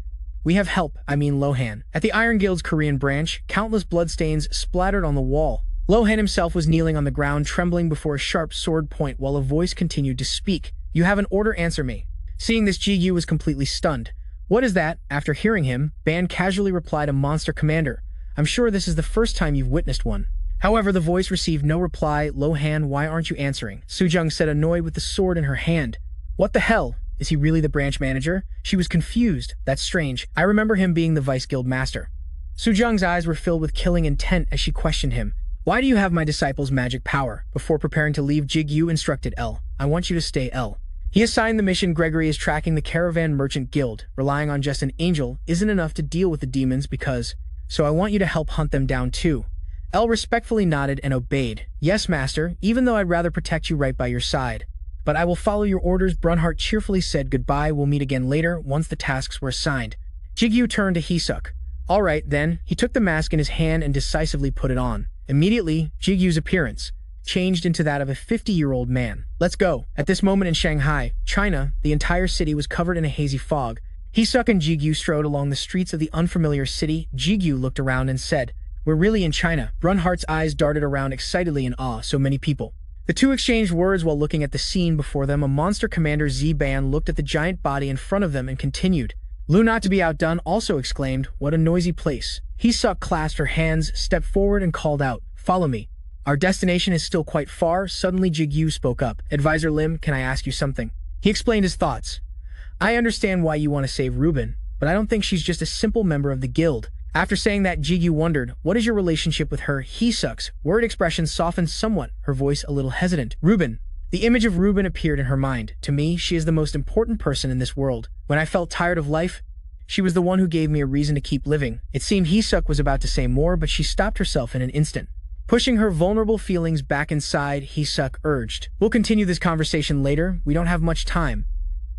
"We have help, Lohan." At the Iron Guild's Korean branch, countless bloodstains splattered on the wall. Lohan himself was kneeling on the ground, trembling before a sharp sword point while a voice continued to speak. "You have an order, answer me." Seeing this, Jigu was completely stunned. "What is that?" After hearing him, Ban casually replied, "A monster commander. I'm sure this is the first time you've witnessed one." However, the voice received no reply. "Lohan, why aren't you answering?" Soo-jung said, annoyed with the sword in her hand. "What the hell? Is he really the branch manager?" She was confused. "That's strange. I remember him being the vice guild master." Soo-jung's eyes were filled with killing intent as she questioned him. "Why do you have my disciple's magic power?" Before preparing to leave, Jigu instructed El, "I want you to stay, El." He assigned the mission. Gregory is tracking the Caravan Merchant Guild. Relying on just an angel isn't enough to deal with the demons because... So I want you to help hunt them down too. El respectfully nodded and obeyed. "Yes, master, even though I'd rather protect you right by your side. But I will follow your orders." Brunhart cheerfully said goodbye. "We'll meet again later, once the tasks were assigned." Jigu turned to Hisuk. All right, then, he took the mask in his hand and decisively put it on. Immediately, Jigu's appearance changed into that of a 50-year-old man. Let's go. At this moment in Shanghai, China, the entire city was covered in a hazy fog. Hisuk and Jigu strode along the streets of the unfamiliar city. Jigu looked around and said, "We're really in China." Brunhart's eyes darted around excitedly in awe. So many people. The two exchanged words while looking at the scene before them. A monster commander Z-Ban looked at the giant body in front of them and continued. Lu, not to be outdone, also exclaimed, "What a noisy place." Hisuk clasped her hands, stepped forward and called out, "Follow me. Our destination is still quite far." Suddenly Jigu spoke up. "Advisor Lim, can I ask you something?" He explained his thoughts. "I understand why you want to save Ruben, but I don't think she's just a simple member of the guild." After saying that, Jigu wondered, "What is your relationship with her?" Hisuk's word expression softened somewhat, her voice a little hesitant. "Ruben." The image of Ruben appeared in her mind. "To me, she is the most important person in this world. When I felt tired of life, she was the one who gave me a reason to keep living." It seemed Hisuk was about to say more, but she stopped herself in an instant. Pushing her vulnerable feelings back inside, Hisuk urged, "We'll continue this conversation later. We don't have much time."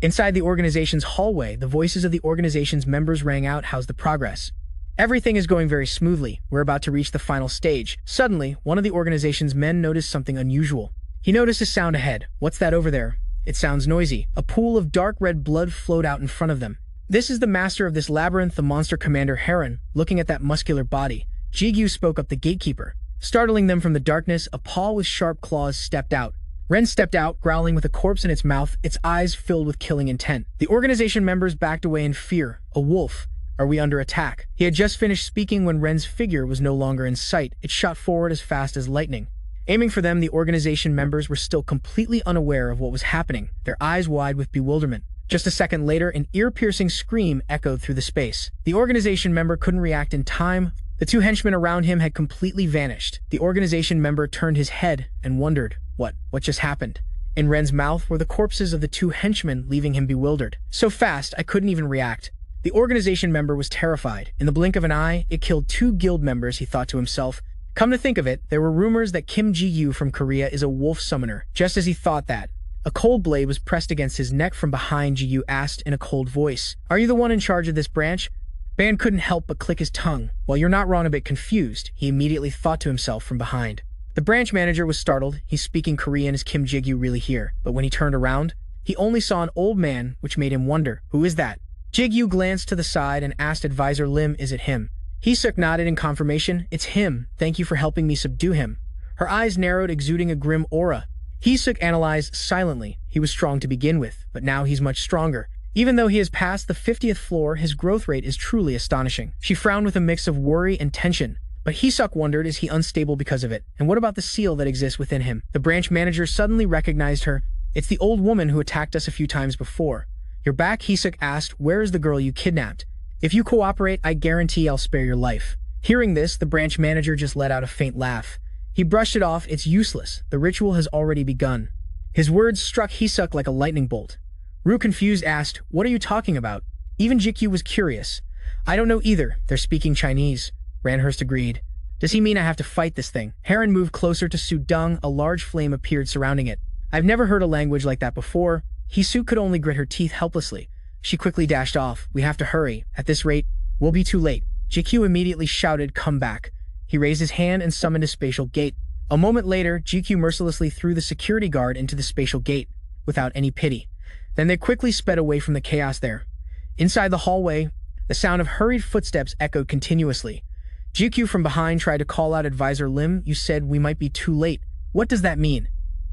Inside the organization's hallway, the voices of the organization's members rang out. "How's the progress?" "Everything is going very smoothly. We're about to reach the final stage." Suddenly, one of the organization's men noticed something unusual. He noticed a sound ahead. "What's that over there?" "It sounds noisy." A pool of dark red blood flowed out in front of them. "This is the master of this labyrinth, the monster commander Heron." Looking at that muscular body, Jigu spoke up, the gatekeeper. Startling them from the darkness, a paw with sharp claws stepped out. Ren stepped out, growling with a corpse in its mouth, its eyes filled with killing intent. The organization members backed away in fear. "A wolf. Are we under attack?" He had just finished speaking when Ren's figure was no longer in sight. It shot forward as fast as lightning. Aiming for them, the organization members were still completely unaware of what was happening, their eyes wide with bewilderment. Just a second later, an ear-piercing scream echoed through the space. The organization member couldn't react in time. The two henchmen around him had completely vanished. The organization member turned his head and wondered, what just happened? In Ren's mouth were the corpses of the two henchmen, leaving him bewildered. "So fast, I couldn't even react." The organization member was terrified. In the blink of an eye, it killed two guild members, he thought to himself. Come to think of it, there were rumors that Kim Ji-yu from Korea is a wolf summoner. Just as he thought that, a cold blade was pressed against his neck from behind. Ji-yu asked in a cold voice, "Are you the one in charge of this branch?" Ban couldn't help but click his tongue. "Well, you're not wrong, a bit confused," he immediately thought to himself from behind. The branch manager was startled. He's speaking Korean. Is Kim Ji-yu really here? But when he turned around, he only saw an old man, which made him wonder, who is that? Ji-yu glanced to the side and asked Advisor Lim, "Is it him?" Hisuk nodded in confirmation. "It's him. Thank you for helping me subdue him." Her eyes narrowed, exuding a grim aura. Hisuk analyzed silently. He was strong to begin with, but now he's much stronger. Even though he has passed the 50th floor, his growth rate is truly astonishing. She frowned with a mix of worry and tension. But Hisuk wondered, is he unstable because of it? And what about the seal that exists within him? The branch manager suddenly recognized her. "It's the old woman who attacked us a few times before." "You're back?" Hisuk asked. "Where is the girl you kidnapped? If you cooperate, I guarantee I'll spare your life." Hearing this, the branch manager just let out a faint laugh. He brushed it off. "It's useless. The ritual has already begun." His words struck Hisuk like a lightning bolt. Ru, confused, asked, "What are you talking about?" Even Jikyu was curious. "I don't know either. They're speaking Chinese." Ranhurst agreed. "Does he mean I have to fight this thing?" Heron moved closer to Sudung. A large flame appeared surrounding it. "I've never heard a language like that before." Hisu could only grit her teeth helplessly. She quickly dashed off. "We have to hurry. At this rate, we'll be too late." Jikyu immediately shouted, "Come back." He raised his hand and summoned a spatial gate. A moment later, Jikyu mercilessly threw the security guard into the spatial gate, without any pity. Then they quickly sped away from the chaos there. Inside the hallway, the sound of hurried footsteps echoed continuously. Jikyu from behind tried to call out Advisor Lim. "You said we might be too late. What does that mean?"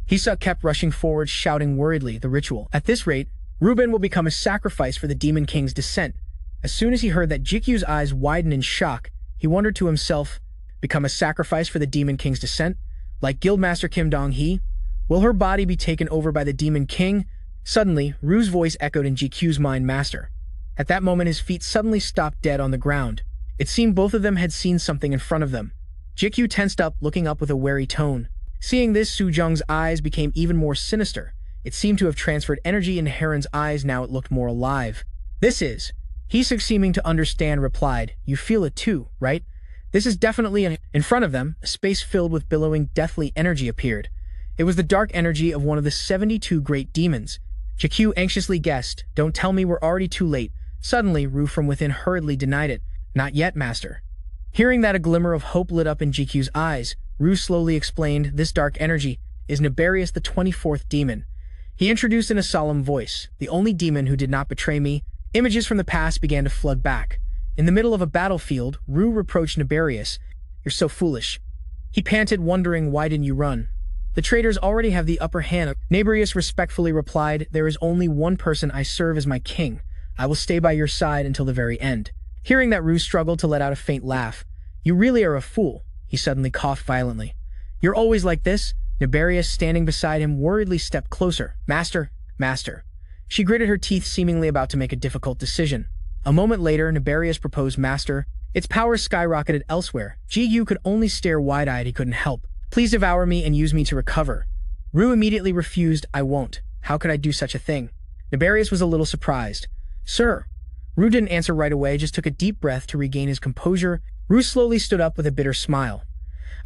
Hisuk kept rushing forward, shouting worriedly, "The ritual. At this rate, Ruben will become a sacrifice for the Demon King's descent." As soon as he heard that, Jikyu's eyes widened in shock. He wondered to himself, become a sacrifice for the Demon King's descent? Like Guildmaster Kim Dong-hee? Will her body be taken over by the Demon King? Suddenly, Ru's voice echoed in Jikyu's mind, "Master." At that moment, his feet suddenly stopped dead on the ground. It seemed both of them had seen something in front of them. Jikyu tensed up, looking up with a wary tone. Seeing this, Sujung's eyes became even more sinister. It seemed to have transferred energy into Heron's eyes. Now it looked more alive. "This is..." Hisuk, seeming to understand, replied, "You feel it too, right? This is definitely..." In front of them, a space filled with billowing, deathly energy appeared. It was the dark energy of one of the 72 great demons. Jikyu anxiously guessed, "Don't tell me we're already too late." Suddenly, Ru from within hurriedly denied it. Not yet, master. Hearing that, a glimmer of hope lit up in GQ's eyes. Ru slowly explained, this dark energy is Nibarius the 24th demon. He introduced in a solemn voice, the only demon who did not betray me. Images from the past began to flood back. In the middle of a battlefield, Ru reproached Nibarius. You're so foolish. He panted, wondering, why didn't you run? The traitors already have the upper hand. Nibarius respectfully replied, there is only one person I serve as my king. I will stay by your side until the very end. Hearing that, Ru struggled to let out a faint laugh. You really are a fool. He suddenly coughed violently. You're always like this? Nibarius, standing beside him, worriedly stepped closer. Master, master. She gritted her teeth, seemingly about to make a difficult decision. A moment later, Nibarius proposed, master. Its power skyrocketed elsewhere. Jigu could only stare wide-eyed. He couldn't help. Please devour me and use me to recover. Ru immediately refused. I won't. How could I do such a thing? Nibarius was a little surprised. Sir. Ru didn't answer right away, just took a deep breath to regain his composure. Ru slowly stood up with a bitter smile.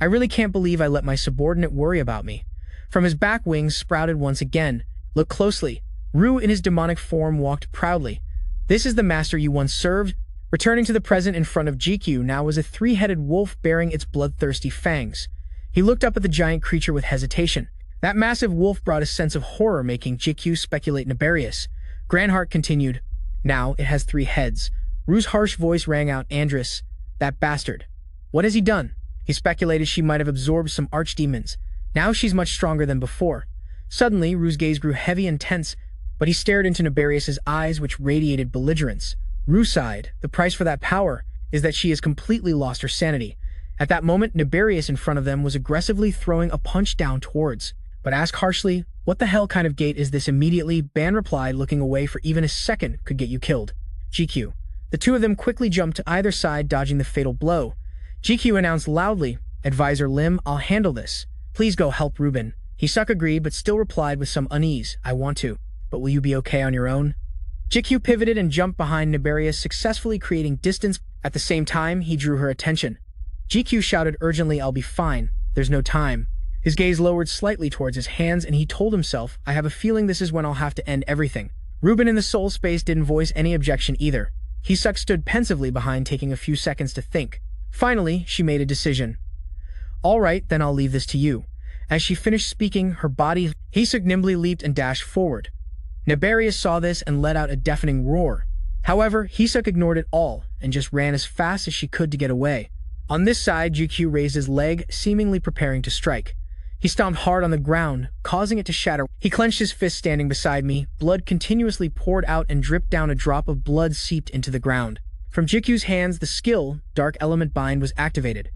I really can't believe I let my subordinate worry about me. From his back, wings sprouted once again. Look closely. Ru in his demonic form walked proudly. This is the master you once served. Returning to the present in front of GQ now was a three-headed wolf bearing its bloodthirsty fangs. He looked up at the giant creature with hesitation. That massive wolf brought a sense of horror, making GQ speculate Nibarius. Granhart continued, now it has 3 heads. Ru's harsh voice rang out, Andrus, that bastard. What has he done? He speculated she might have absorbed some archdemons. Now she's much stronger than before. Suddenly, Ru's gaze grew heavy and tense, but he stared into Nibarius's eyes, which radiated belligerence. Ru sighed. The price for that power is that she has completely lost her sanity. At that moment, Nibarius in front of them was aggressively throwing a punch down towards, but asked harshly, what the hell kind of gate is this? Immediately, Ban replied, looking away for even a second could get you killed. GQ. The two of them quickly jumped to either side, dodging the fatal blow. GQ announced loudly, Advisor Lim, I'll handle this. Please go help Ruben. Hisuk agreed, but still replied with some unease, I want to, but will you be okay on your own? GQ pivoted and jumped behind Nibarius, successfully creating distance. At the same time, he drew her attention. GQ shouted urgently, I'll be fine. There's no time. His gaze lowered slightly towards his hands, and he told himself, I have a feeling this is when I'll have to end everything. Ruben in the soul space didn't voice any objection either. Hisuk stood pensively behind, taking a few seconds to think. Finally, she made a decision. All right, then I'll leave this to you. As she finished speaking, her body, Hisuk nimbly leaped and dashed forward. Nibarius saw this and let out a deafening roar. However, Hisuk ignored it all and just ran as fast as she could to get away. On this side, GQ raised his leg, seemingly preparing to strike. He stomped hard on the ground, causing it to shatter. He clenched his fist, standing beside me. Blood continuously poured out and dripped down. A drop of blood seeped into the ground. From GQ's hands, the skill, Dark Element Bind, was activated.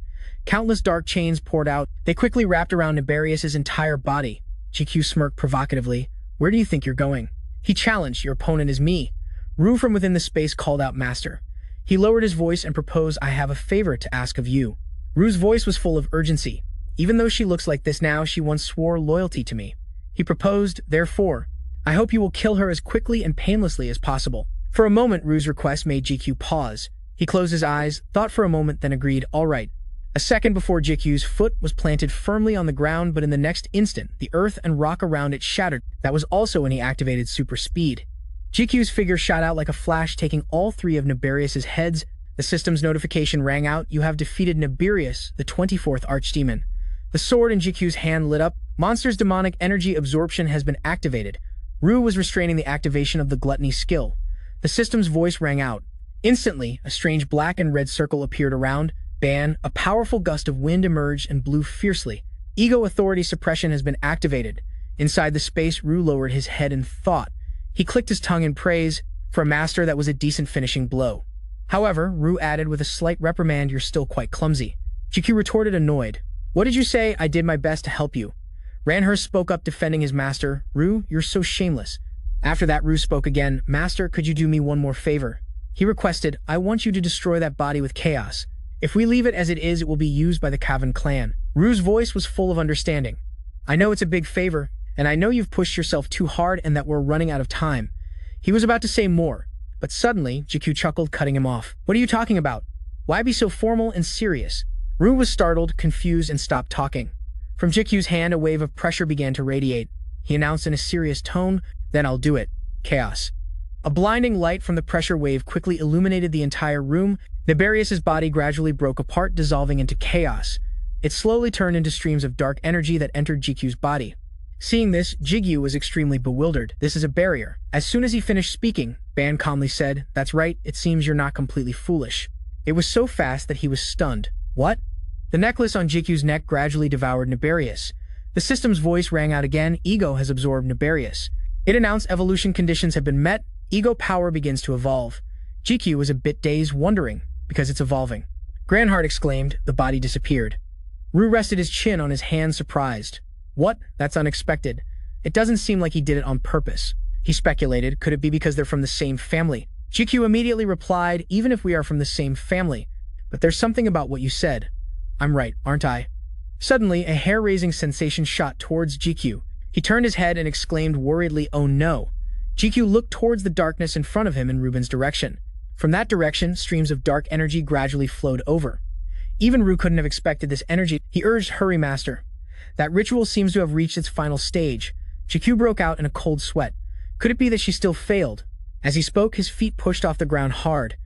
Countless dark chains poured out. They quickly wrapped around Nibarius's entire body. GQ smirked provocatively. Where do you think you're going? He challenged, your opponent is me. Ru from within the space called out, Master. He lowered his voice and proposed, I have a favor to ask of you. Ru's voice was full of urgency. Even though she looks like this now, she once swore loyalty to me. He proposed, therefore, I hope you will kill her as quickly and painlessly as possible. For a moment, Ru's request made GQ pause. He closed his eyes, thought for a moment, then agreed, all right. A second before GQ's foot was planted firmly on the ground, but in the next instant, the earth and rock around it shattered. That was also when he activated super speed. GQ's figure shot out like a flash, taking all 3 of Nibarius's heads. The system's notification rang out, you have defeated Nibarius, the 24th Archdemon. The sword in GQ's hand lit up. Monster's demonic energy absorption has been activated. Ru was restraining the activation of the gluttony skill. The system's voice rang out. Instantly, a strange black and red circle appeared around. Ban, a powerful gust of wind emerged and blew fiercely. Ego authority suppression has been activated. Inside the space, Ru lowered his head in thought. He clicked his tongue in praise. For a master, that was a decent finishing blow. However, Ru added with a slight reprimand, you're still quite clumsy. GQ retorted, annoyed. What did you say? I did my best to help you. Ranhurst spoke up, defending his master. Ru, you're so shameless. After that, Ru spoke again. Master, could you do me one more favor? He requested, I want you to destroy that body with chaos. If we leave it as it is, it will be used by the Kavan clan. Ru's voice was full of understanding. I know it's a big favor, and I know you've pushed yourself too hard and that we're running out of time. He was about to say more, but suddenly, GQ chuckled, cutting him off. What are you talking about? Why be so formal and serious? Ru was startled, confused, and stopped talking. From GQ's hand, a wave of pressure began to radiate. He announced in a serious tone, then I'll do it. Chaos. A blinding light from the pressure wave quickly illuminated the entire room. Nibarius's body gradually broke apart, dissolving into chaos. It slowly turned into streams of dark energy that entered Jiku's body. Seeing this, Jigu was extremely bewildered. This is a barrier. As soon as he finished speaking, Ban calmly said, "That's right, it seems you're not completely foolish." It was so fast that he was stunned. What? The necklace on Jiku's neck gradually devoured Nibarius. The system's voice rang out again. Ego has absorbed Nibarius. It announced evolution conditions have been met. Ego power begins to evolve. Jiku was a bit dazed, wondering, because it's evolving. Granhart exclaimed. The body disappeared. Rue rested his chin on his hand, surprised. What? That's unexpected. It doesn't seem like he did it on purpose. He speculated, could it be because they're from the same family? Jiku immediately replied, even if we are from the same family. But there's something about what you said. I'm right, aren't I? Suddenly, a hair-raising sensation shot towards Jiku. He turned his head and exclaimed worriedly, oh no. Jiku looked towards the darkness in front of him in Ruben's direction. From that direction, streams of dark energy gradually flowed over. Even Rue couldn't have expected this energy. He urged, hurry, master. That ritual seems to have reached its final stage. Jiku broke out in a cold sweat. Could it be that she still failed? As he spoke, his feet pushed off the ground hard.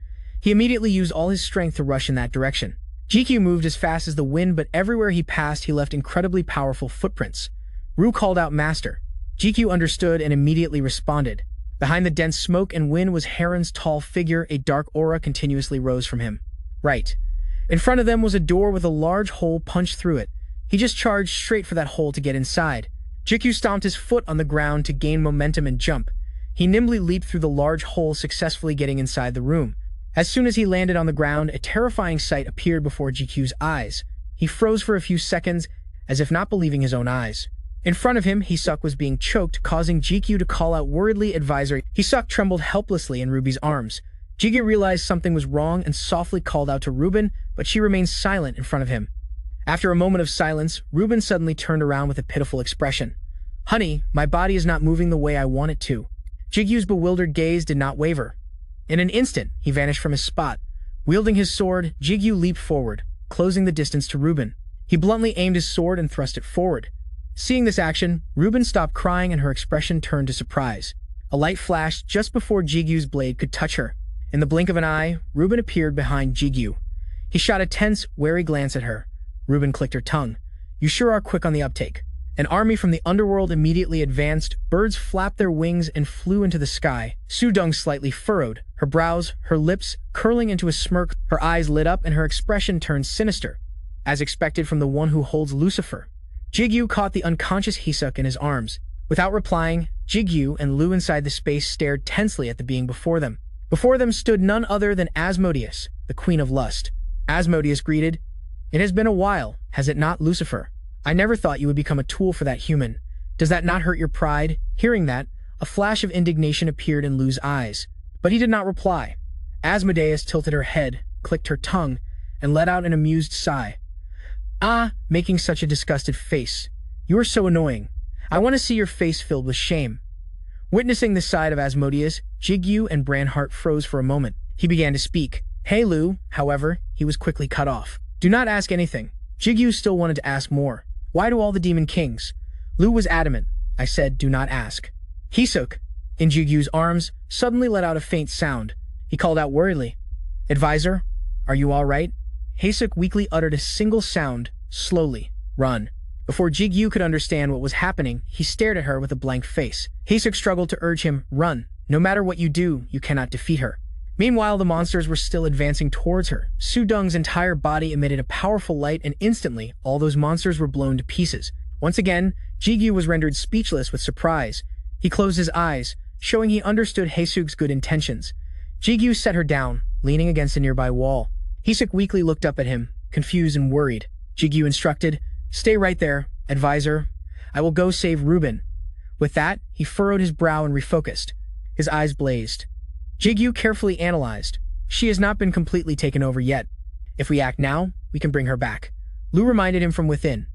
He immediately used all his strength to rush in that direction. Jiku moved as fast as the wind, but everywhere he passed, he left incredibly powerful footprints. Rue called out, master. Jiku understood and immediately responded. Behind the dense smoke and wind was Heron's tall figure. A dark aura continuously rose from him. Right. In front of them was a door with a large hole punched through it. He just charged straight for that hole to get inside. Jiku stomped his foot on the ground to gain momentum and jump. He nimbly leaped through the large hole, successfully getting inside the room. As soon as he landed on the ground, a terrifying sight appeared before Jiku's eyes. He froze for a few seconds, as if not believing his own eyes. In front of him, Hisuk was being choked, causing Jiku to call out worriedly, advisor. Hisuk trembled helplessly in Ruby's arms. Jigu realized something was wrong and softly called out to Ruben, but she remained silent in front of him. After a moment of silence, Ruben suddenly turned around with a pitiful expression. Honey, my body is not moving the way I want it to. Jigu's bewildered gaze did not waver. In an instant, he vanished from his spot. Wielding his sword, Jigu leaped forward, closing the distance to Ruben. He bluntly aimed his sword and thrust it forward. Seeing this action, Ruben stopped crying and her expression turned to surprise. A light flashed just before Jigu's blade could touch her. In the blink of an eye, Ruben appeared behind Jigu. He shot a tense, wary glance at her. Ruben clicked her tongue. You sure are quick on the uptake. An army from the underworld immediately advanced. Birds flapped their wings and flew into the sky. Sudong slightly furrowed, her brows, her lips curling into a smirk. Her eyes lit up and her expression turned sinister, as expected from the one who holds Lucifer. Jigu caught the unconscious Hisuk in his arms. Without replying, Jigu and Lu inside the space stared tensely at the being before them. Before them stood none other than Asmodeus, the Queen of Lust. Asmodeus greeted, It has been a while, has it not, Lucifer? I never thought you would become a tool for that human. Does that not hurt your pride? Hearing that, a flash of indignation appeared in Lu's eyes. But he did not reply. Asmodeus tilted her head, clicked her tongue, and let out an amused sigh. Ah, making such a disgusted face. You are so annoying. I want to see your face filled with shame. Witnessing the side of Asmodeus, Jigu and Branhart froze for a moment. He began to speak. Hey Lu, however, he was quickly cut off. Do not ask anything. Jigu still wanted to ask more. Why do all the demon kings? Lu was adamant. I said, do not ask. Hisuk, in Jigu's arms, suddenly let out a faint sound. He called out worriedly, Advisor, are you all right? Hisuk weakly uttered a single sound, slowly, run. Before Jigu could understand what was happening, he stared at her with a blank face. Hisuk struggled to urge him, run. No matter what you do, you cannot defeat her. Meanwhile, the monsters were still advancing towards her. Sudong's entire body emitted a powerful light, and instantly, all those monsters were blown to pieces. Once again, Jigu was rendered speechless with surprise. He closed his eyes, showing he understood Hisuk's good intentions. Jigu set her down, leaning against a nearby wall. Hisuk weakly looked up at him, confused and worried. Jigu instructed, Stay right there, advisor. I will go save Ruben. With that, he furrowed his brow and refocused. His eyes blazed. Jigu carefully analyzed. She has not been completely taken over yet. If we act now, we can bring her back. Lu reminded him from within.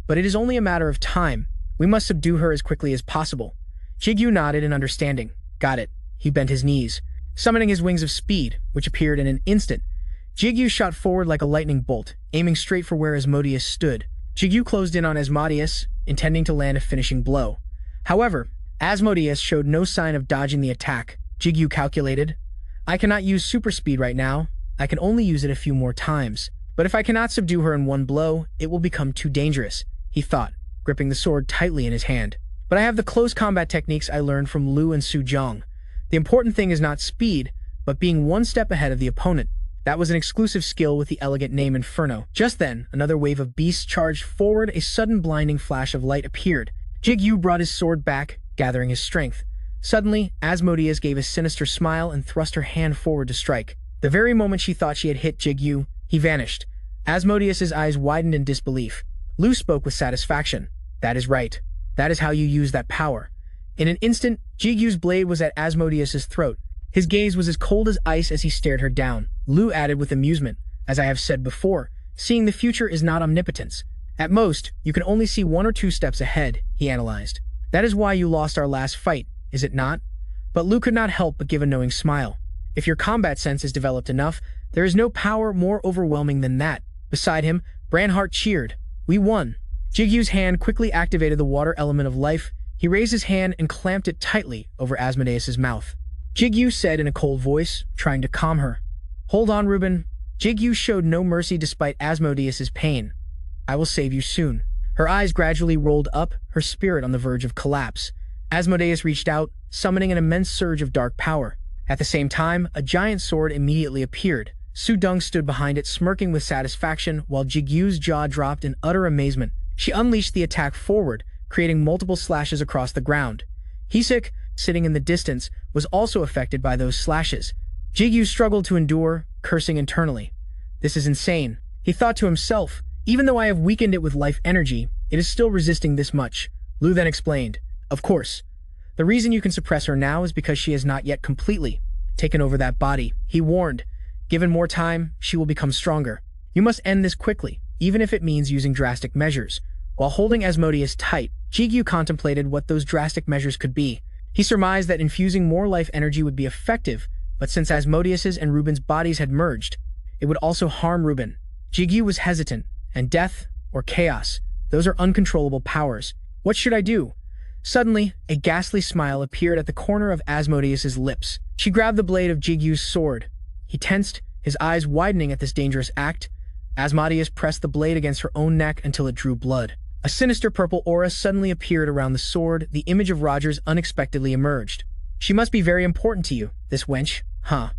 But it is only a matter of time. We must subdue her as quickly as possible. Jigu nodded in understanding. Got it. He bent his knees, summoning his wings of speed, which appeared in an instant. Jigu shot forward like a lightning bolt, aiming straight for where Asmodeus stood. Jigu closed in on Asmodeus, intending to land a finishing blow. However, Asmodeus showed no sign of dodging the attack. Jigu calculated, I cannot use super speed right now. I can only use it a few more times. But if I cannot subdue her in one blow, it will become too dangerous, he thought, gripping the sword tightly in his hand. But I have the close combat techniques I learned from Lu and Su Zhang. The important thing is not speed, but being one step ahead of the opponent. That was an exclusive skill with the elegant name Inferno. Just then, another wave of beasts charged forward. A sudden blinding flash of light appeared. Jigu brought his sword back, gathering his strength. Suddenly, Asmodeus gave a sinister smile and thrust her hand forward to strike. The very moment she thought she had hit Jigu, he vanished. Asmodeus's eyes widened in disbelief. Lu spoke with satisfaction. That is right. That is how you use that power. In an instant, Jigu's blade was at Asmodeus's throat. His gaze was as cold as ice as he stared her down. Lu added with amusement, as I have said before, seeing the future is not omnipotence. At most, you can only see 1 or 2 steps ahead, he analyzed. That is why you lost our last fight, is it not? But Lu could not help but give a knowing smile. If your combat sense is developed enough, there is no power more overwhelming than that. Beside him, Branhart cheered. We won. Jigu's hand quickly activated the water element of life. He raised his hand and clamped it tightly over Asmodeus's mouth. Jigu said in a cold voice, trying to calm her. Hold on, Ruben. Jigu showed no mercy despite Asmodeus's pain. I will save you soon. Her eyes gradually rolled up, her spirit on the verge of collapse. Asmodeus reached out, summoning an immense surge of dark power. At the same time, a giant sword immediately appeared. Su Dong stood behind it, smirking with satisfaction, while Jigu's jaw dropped in utter amazement. She unleashed the attack forward, creating multiple slashes across the ground. Hisik, sitting in the distance, was also affected by those slashes. Jigu struggled to endure, cursing internally. This is insane. He thought to himself, even though I have weakened it with life energy, it is still resisting this much. Lu then explained, of course. The reason you can suppress her now is because she has not yet completely taken over that body. He warned, given more time, she will become stronger. You must end this quickly, even if it means using drastic measures. While holding Asmodeus tight, Jigu contemplated what those drastic measures could be. He surmised that infusing more life energy would be effective, but since Asmodeus's and Ruben's bodies had merged, it would also harm Ruben. Jigu was hesitant, and death, or chaos, those are uncontrollable powers. What should I do? Suddenly, a ghastly smile appeared at the corner of Asmodeus's lips. She grabbed the blade of Jigu's sword. He tensed, his eyes widening at this dangerous act. Asmodeus pressed the blade against her own neck until it drew blood. A sinister purple aura suddenly appeared around the sword. The image of Rogers unexpectedly emerged. She must be very important to you, this wench, huh?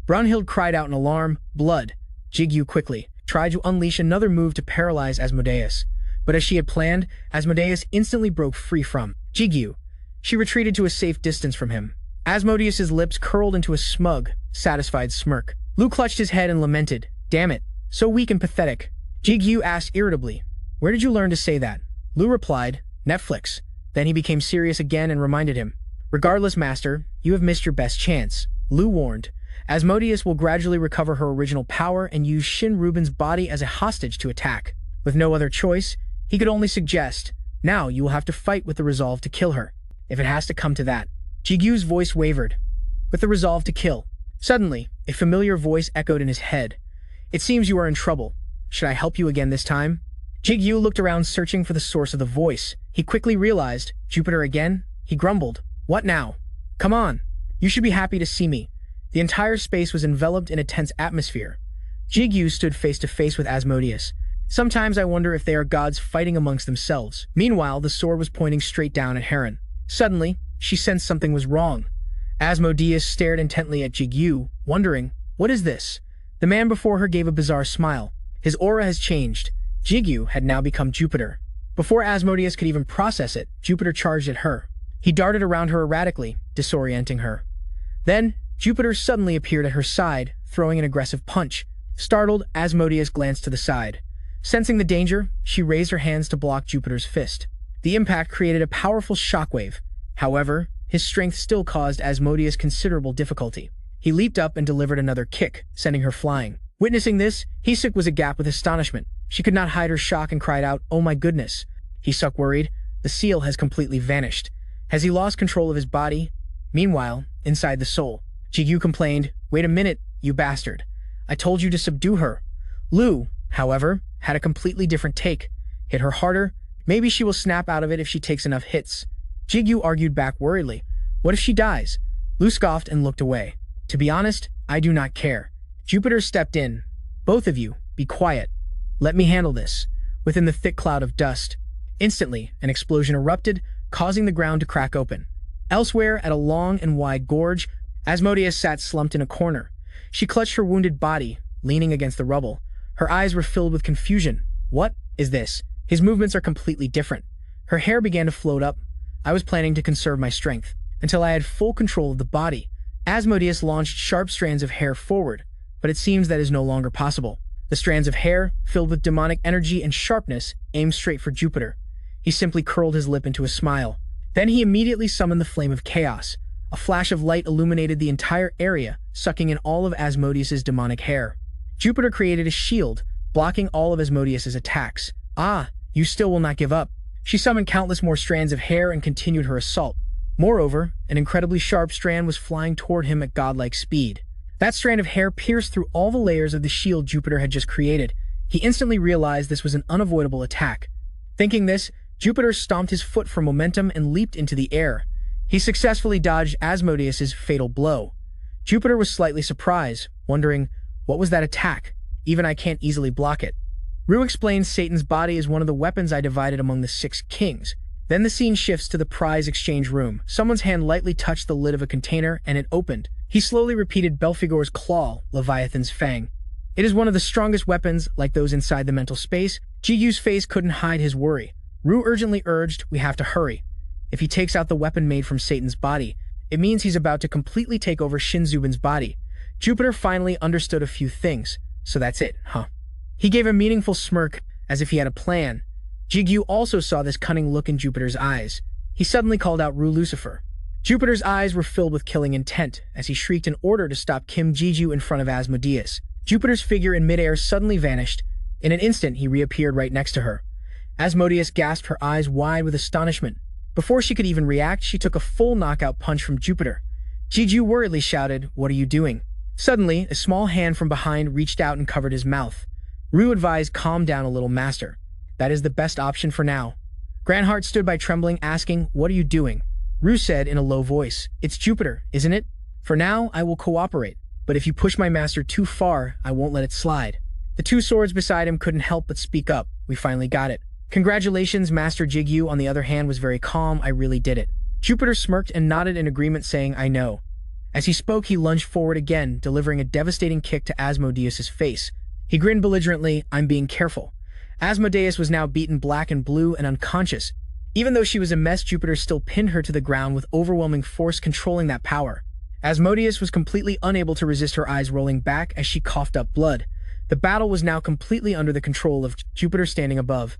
Brunhild cried out in alarm. Blood. Jigu quickly tried to unleash another move to paralyze Asmodeus. But as she had planned, Asmodeus instantly broke free from Jigu. She retreated to a safe distance from him. Asmodeus's lips curled into a smug, satisfied smirk. Lu clutched his head and lamented, damn it, so weak and pathetic. Jigu asked irritably, where did you learn to say that? Lu replied, Netflix. Then he became serious again and reminded him, regardless, master, you have missed your best chance. Lu warned, Asmodeus will gradually recover her original power and use Shin Ruben's body as a hostage to attack. With no other choice, he could only suggest, now you will have to fight with the resolve to kill her, if it has to come to that. Jigu's voice wavered, with the resolve to kill. Suddenly, a familiar voice echoed in his head. It seems you are in trouble. Should I help you again this time? Jigu looked around searching for the source of the voice. He quickly realized, Jupiter again? He grumbled, what now? Come on. You should be happy to see me. The entire space was enveloped in a tense atmosphere. Jigu stood face to face with Asmodeus. Sometimes I wonder if they are gods fighting amongst themselves. Meanwhile, the sword was pointing straight down at Heron. Suddenly, she sensed something was wrong. Asmodeus stared intently at Jigu, wondering, what is this? The man before her gave a bizarre smile. His aura has changed. Jigu had now become Jupiter. Before Asmodeus could even process it, Jupiter charged at her. He darted around her erratically, disorienting her. Then, Jupiter suddenly appeared at her side, throwing an aggressive punch. Startled, Asmodeus glanced to the side. Sensing the danger, she raised her hands to block Jupiter's fist. The impact created a powerful shockwave. However, his strength still caused Asmodeus considerable difficulty. He leaped up and delivered another kick, sending her flying. Witnessing this, Hisuk was aghast with astonishment. She could not hide her shock and cried out, oh my goodness. Hisuk worried, the seal has completely vanished. Has he lost control of his body? Meanwhile, inside the soul, Jigu complained, wait a minute, you bastard. I told you to subdue her. Lu, however, had a completely different take. Hit her harder. Maybe she will snap out of it if she takes enough hits. Jigu argued back worriedly. What if she dies? Lu scoffed and looked away. To be honest, I do not care. Jupiter stepped in. Both of you, be quiet. Let me handle this. Within the thick cloud of dust. Instantly, an explosion erupted, causing the ground to crack open. Elsewhere, at a long and wide gorge, Asmodeus sat slumped in a corner. She clutched her wounded body, leaning against the rubble. Her eyes were filled with confusion. What is this? His movements are completely different. Her hair began to float up. I was planning to conserve my strength, until I had full control of the body. Asmodeus launched sharp strands of hair forward, but it seems that is no longer possible. The strands of hair, filled with demonic energy and sharpness, aimed straight for Jupiter. He simply curled his lip into a smile. Then he immediately summoned the flame of chaos. A flash of light illuminated the entire area, sucking in all of Asmodeus's demonic hair. Jupiter created a shield, blocking all of Asmodeus's attacks. Ah, you still will not give up. She summoned countless more strands of hair and continued her assault. Moreover, an incredibly sharp strand was flying toward him at godlike speed. That strand of hair pierced through all the layers of the shield Jupiter had just created. He instantly realized this was an unavoidable attack. Thinking this, Jupiter stomped his foot for momentum and leaped into the air. He successfully dodged Asmodeus's fatal blow. Jupiter was slightly surprised, wondering, what was that attack? Even I can't easily block it. Ru explains Satan's body is one of the weapons I divided among the 6 kings. Then the scene shifts to the prize exchange room. Someone's hand lightly touched the lid of a container, and it opened. He slowly repeated Belphegor's claw, Leviathan's fang. It is one of the strongest weapons, like those inside the mental space. Jigu's face couldn't hide his worry. Ru urgently urged, we have to hurry. If he takes out the weapon made from Satan's body, it means he's about to completely take over Shinzubin's body. Jupiter finally understood a few things. So that's it, huh? He gave a meaningful smirk, as if he had a plan. Jigu also saw this cunning look in Jupiter's eyes. He suddenly called out Ru Lucifer. Jupiter's eyes were filled with killing intent, as he shrieked in order to stop Kim Jiju in front of Asmodeus. Jupiter's figure in midair suddenly vanished. In an instant, he reappeared right next to her. Asmodeus gasped, her eyes wide with astonishment. Before she could even react, she took a full knockout punch from Jupiter. Jiju worriedly shouted, what are you doing? Suddenly, a small hand from behind reached out and covered his mouth. Ru advised, calm down a little, master. That is the best option for now. Grandheart stood by trembling, asking, what are you doing? Ru said in a low voice, it's Jupiter, isn't it? For now, I will cooperate, but if you push my master too far, I won't let it slide. The 2 swords beside him couldn't help but speak up. We finally got it. Congratulations, Master Jigu, on the other hand, was very calm. I really did it. Jupiter smirked and nodded in agreement, saying, I know. As he spoke, he lunged forward again, delivering a devastating kick to Asmodeus's face. He grinned belligerently, I'm being careful. Asmodeus was now beaten black and blue and unconscious. Even though she was a mess, Jupiter still pinned her to the ground with overwhelming force controlling that power. Asmodeus was completely unable to resist, her eyes rolling back as she coughed up blood. The battle was now completely under the control of Jupiter standing above.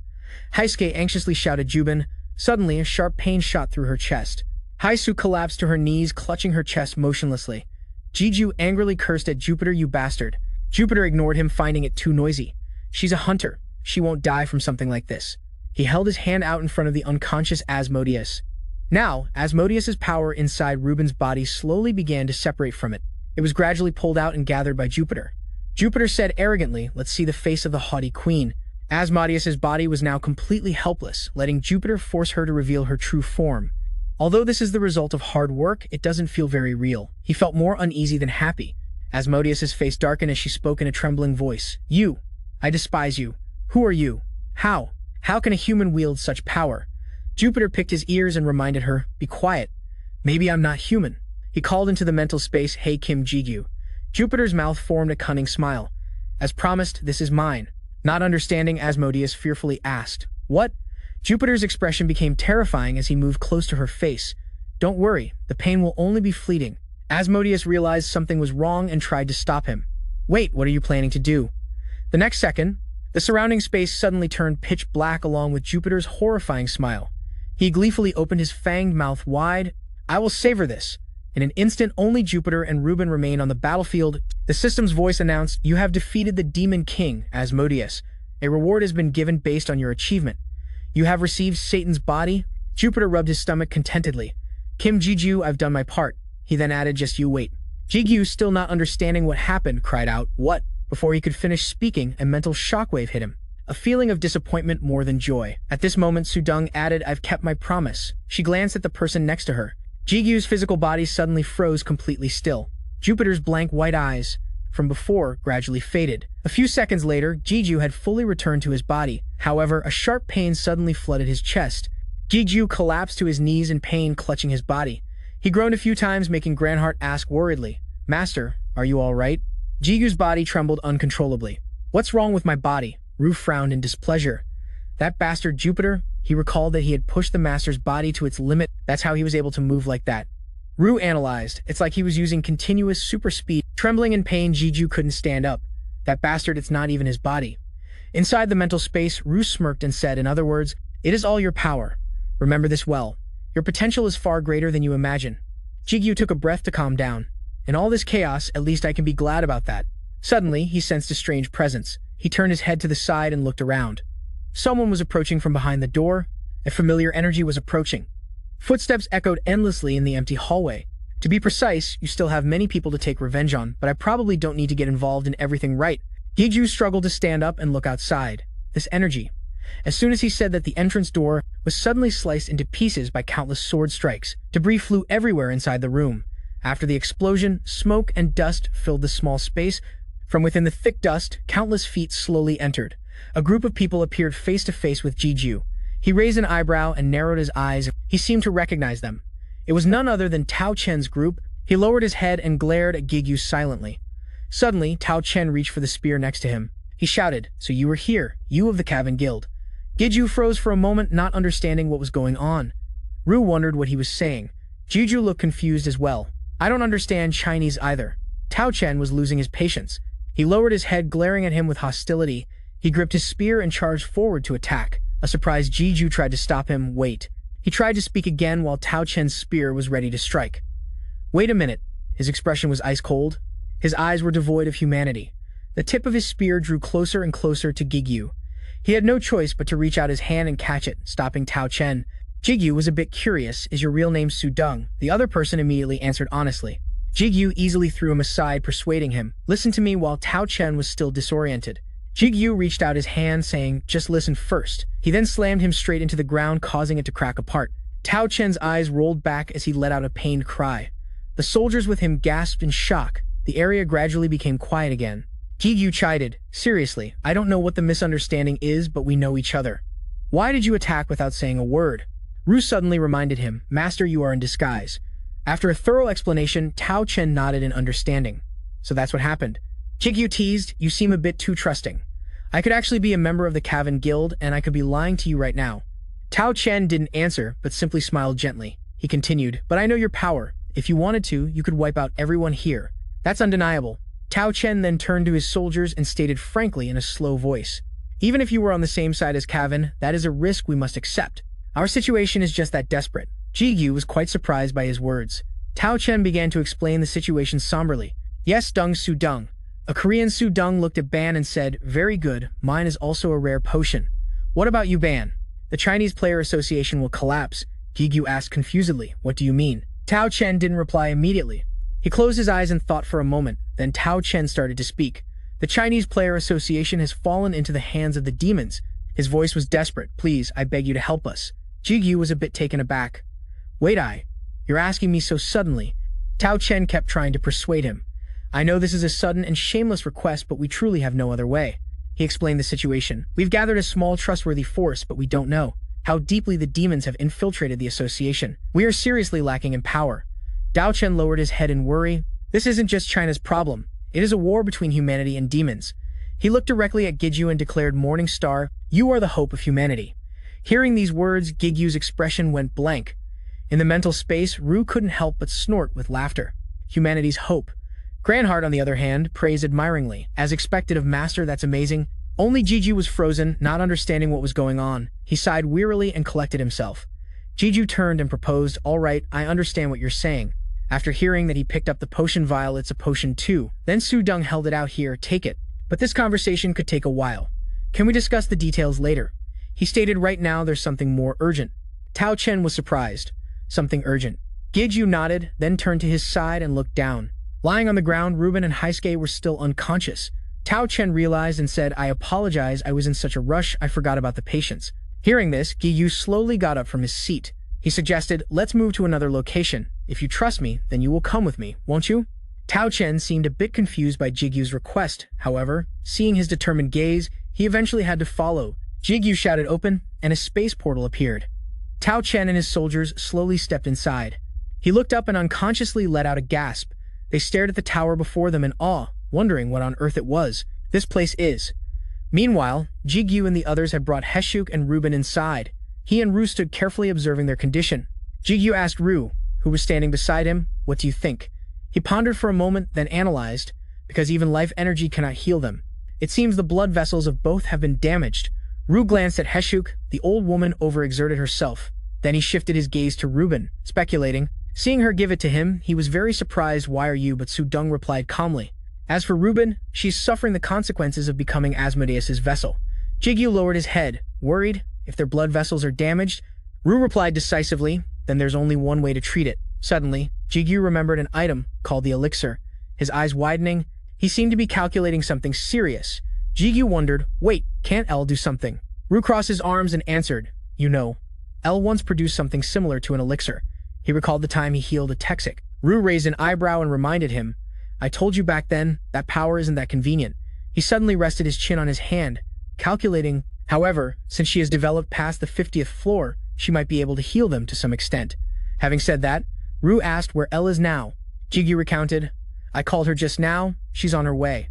Haisuke anxiously shouted Jubin. Suddenly, a sharp pain shot through her chest. Haisu collapsed to her knees, clutching her chest motionlessly. Jiju angrily cursed at Jupiter, you bastard. Jupiter ignored him, finding it too noisy. She's a hunter. She won't die from something like this. He held his hand out in front of the unconscious Asmodeus. Now, Asmodeus's power inside Reuben's body slowly began to separate from it. It was gradually pulled out and gathered by Jupiter. Jupiter said arrogantly, let's see the face of the haughty queen. Asmodeus's body was now completely helpless, letting Jupiter force her to reveal her true form. Although this is the result of hard work, it doesn't feel very real. He felt more uneasy than happy. Asmodeus's face darkened as she spoke in a trembling voice. You! I despise you. Who are you? How? How can a human wield such power? Jupiter picked his ears and reminded her, be quiet. Maybe I'm not human. He called into the mental space, hey Kim Jigu. Jupiter's mouth formed a cunning smile. As promised, this is mine. Not understanding, Asmodeus fearfully asked, what? Jupiter's expression became terrifying as he moved close to her face. Don't worry, the pain will only be fleeting. Asmodeus realized something was wrong and tried to stop him. Wait, what are you planning to do? The next second, the surrounding space suddenly turned pitch black along with Jupiter's horrifying smile. He gleefully opened his fanged mouth wide. I will savor this. In an instant, only Jupiter and Reuben remained on the battlefield. The system's voice announced, you have defeated the Demon King, Asmodeus. A reward has been given based on your achievement. You have received Satan's body. Jupiter rubbed his stomach contentedly. Kim Jiju, I've done my part. He then added, just you wait. Jigu, still not understanding what happened, cried out, what? Before he could finish speaking, a mental shockwave hit him. A feeling of disappointment more than joy. At this moment, Sudong added, I've kept my promise. She glanced at the person next to her. Jigu's physical body suddenly froze completely still. Jupiter's blank white eyes. from before gradually faded. A few seconds later, Jigu had fully returned to his body. However, a sharp pain suddenly flooded his chest. Jigu collapsed to his knees in pain, clutching his body. He groaned a few times, making Granhart ask worriedly, "Master, are you all right?" Jigu's body trembled uncontrollably. "What's wrong with my body?" Ru frowned in displeasure. That bastard Jupiter, he recalled that he had pushed the master's body to its limit. That's how he was able to move like that. Ru analyzed. It's like he was using continuous super speed. Trembling in pain, Jigu couldn't stand up. That bastard, it's not even his body. Inside the mental space, Ru smirked and said, in other words, "It is all your power. Remember this well. Your potential is far greater than you imagine." Jigu took a breath to calm down. In all this chaos, at least I can be glad about that. Suddenly, he sensed a strange presence. He turned his head to the side and looked around. Someone was approaching from behind the door. A familiar energy was approaching. Footsteps echoed endlessly in the empty hallway. To be precise, you still have many people to take revenge on, but I probably don't need to get involved in everything, right? Jigu struggled to stand up and look outside. This energy. As soon as he said that, the entrance door was suddenly sliced into pieces by countless sword strikes. Debris flew everywhere inside the room. After the explosion, smoke and dust filled the small space. From within the thick dust, countless feet slowly entered. A group of people appeared face to face with Jigu. He raised an eyebrow and narrowed his eyes. He seemed to recognize them. It was none other than Tao Chen's group. He lowered his head and glared at Jigu silently. Suddenly, Tao Chen reached for the spear next to him. He shouted, "So you were here, you of the Cavan Guild." Jigu froze for a moment, not understanding what was going on. Ru wondered what he was saying. Jigu looked confused as well. "I don't understand Chinese either." Tao Chen was losing his patience. He lowered his head, glaring at him with hostility. He gripped his spear and charged forward to attack. A surprised Jigu tried to stop him. "Wait." He tried to speak again while Tao Chen's spear was ready to strike. "Wait a minute." His expression was ice cold. His eyes were devoid of humanity. The tip of his spear drew closer and closer to Jigu. He had no choice but to reach out his hand and catch it, stopping Tao Chen. Jigu was a bit curious. "Is your real name Sudong?" The other person immediately answered honestly. Jigu easily threw him aside, persuading him, "Listen to me," while Tao Chen was still disoriented. Jigu reached out his hand, saying, "Just listen first." He then slammed him straight into the ground, causing it to crack apart. Tao Chen's eyes rolled back as he let out a pained cry. The soldiers with him gasped in shock. The area gradually became quiet again. Jigu chided, "Seriously, I don't know what the misunderstanding is, but we know each other. Why did you attack without saying a word?" Ru suddenly reminded him, "Master, you are in disguise." After a thorough explanation, Tao Chen nodded in understanding. "So that's what happened." Jigu teased, "You seem a bit too trusting. I could actually be a member of the Cavan Guild, and I could be lying to you right now." Tao Chen didn't answer, but simply smiled gently. He continued, "But I know your power. If you wanted to, you could wipe out everyone here. That's undeniable." Tao Chen then turned to his soldiers and stated frankly in a slow voice, "Even if you were on the same side as Cavan, that is a risk we must accept. Our situation is just that desperate." Jigu was quite surprised by his words. Tao Chen began to explain the situation somberly. "Yes, Dung Sudong." A Korean Sudong looked at Ban and said, "Very good, mine is also a rare potion." "What about you, Ban?" "The Chinese Player Association will collapse." Jigu asked confusedly, "What do you mean?" Tao Chen didn't reply immediately. He closed his eyes and thought for a moment. Then Tao Chen started to speak. "The Chinese Player Association has fallen into the hands of the demons." His voice was desperate. "Please, I beg you to help us." Jigu was a bit taken aback. "Wait, you're asking me so suddenly?" Tao Chen kept trying to persuade him. "I know this is a sudden and shameless request, but we truly have no other way." He explained the situation. "We've gathered a small trustworthy force, but we don't know how deeply the demons have infiltrated the association. We are seriously lacking in power." Tao Chen lowered his head in worry. "This isn't just China's problem. It is a war between humanity and demons." He looked directly at Jigu and declared, "Morning Star, you are the hope of humanity." Hearing these words, Gigu's expression went blank. In the mental space, Ru couldn't help but snort with laughter. Humanity's hope. Granhart, on the other hand, praised admiringly. "As expected of Master, that's amazing." Only Jigu was frozen, not understanding what was going on. He sighed wearily and collected himself. Jigu turned and proposed, "All right, I understand what you're saying." After hearing that, he picked up the potion vial. "It's a potion too." Then Sudong held it out. "Here, take it. But this conversation could take a while. Can we discuss the details later?" He stated, "Right now, there's something more urgent." Tao Chen was surprised. "Something urgent?" Jigu nodded, then turned to his side and looked down. Lying on the ground, Ruben and Heisuke were still unconscious. Tao Chen realized and said, "I apologize, I was in such a rush, I forgot about the patients." Hearing this, Jigu slowly got up from his seat. He suggested, "Let's move to another location. If you trust me, then you will come with me, won't you?" Tao Chen seemed a bit confused by Jigu's request. However, seeing his determined gaze, he eventually had to follow. Jigu shouted open, and a space portal appeared. Tao Chen and his soldiers slowly stepped inside. He looked up and unconsciously let out a gasp. They stared at the tower before them in awe, wondering what on earth it was. This place is. Meanwhile, Jigu and the others had brought Heshuk and Ruben inside. He and Ru stood carefully observing their condition. Jigu asked Ru, who was standing beside him, "What do you think?" He pondered for a moment, then analyzed, because even life energy cannot heal them. It seems the blood vessels of both have been damaged. Ru glanced at Heshuk. The old woman overexerted herself. Then he shifted his gaze to Ruben, speculating. Seeing her give it to him, he was very surprised. "Why are you?" But Su-dong replied calmly. As for Ruben, she's suffering the consequences of becoming Asmodeus's vessel. Jigu lowered his head, worried. If their blood vessels are damaged, Ru replied decisively, then there's only one way to treat it. Suddenly, Jigu remembered an item called the elixir. His eyes widening, he seemed to be calculating something serious. Jigu wondered, wait, can't L do something? Ru crossed his arms and answered, you know, L once produced something similar to an elixir. He recalled the time he healed a Texic. Ru raised an eyebrow and reminded him, I told you back then, that power isn't that convenient. He suddenly rested his chin on his hand, calculating, however, since she has developed past the 50th floor, she might be able to heal them to some extent. Having said that, Ru asked where Elle is now. Jigu recounted, I called her just now, she's on her way.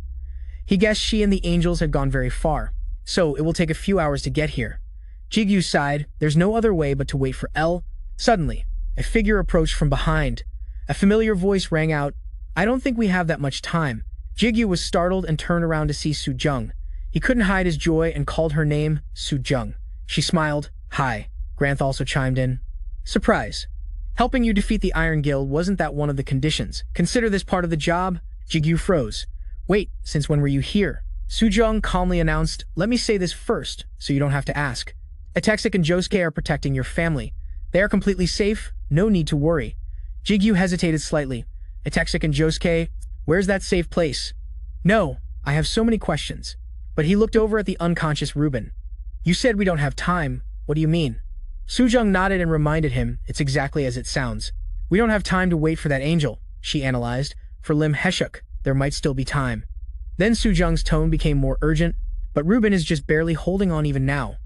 He guessed she and the angels had gone very far, so it will take a few hours to get here. Jigu sighed, there's no other way but to wait for Elle. Suddenly, a figure approached from behind. A familiar voice rang out, I don't think we have that much time. Jigu was startled and turned around to see Su-jung. He couldn't hide his joy and called her name, Su-jung. She smiled, hi. Granth also chimed in. Surprise. Helping you defeat the Iron Guild, wasn't that one of the conditions? Consider this part of the job? Jigu froze. Wait, since when were you here? Su-jung calmly announced, let me say this first, so you don't have to ask. Atexik and Josuke are protecting your family. They are completely safe, no need to worry. Jigu hesitated slightly. Atexik and Josuke, where's that safe place? No, I have so many questions. But he looked over at the unconscious Ruben. You said we don't have time. What do you mean? Su-jung nodded and reminded him, it's exactly as it sounds. We don't have time to wait for that angel, she analyzed. For Lim Heshuk, there might still be time. Then Su-jung's tone became more urgent, but Ruben is just barely holding on even now.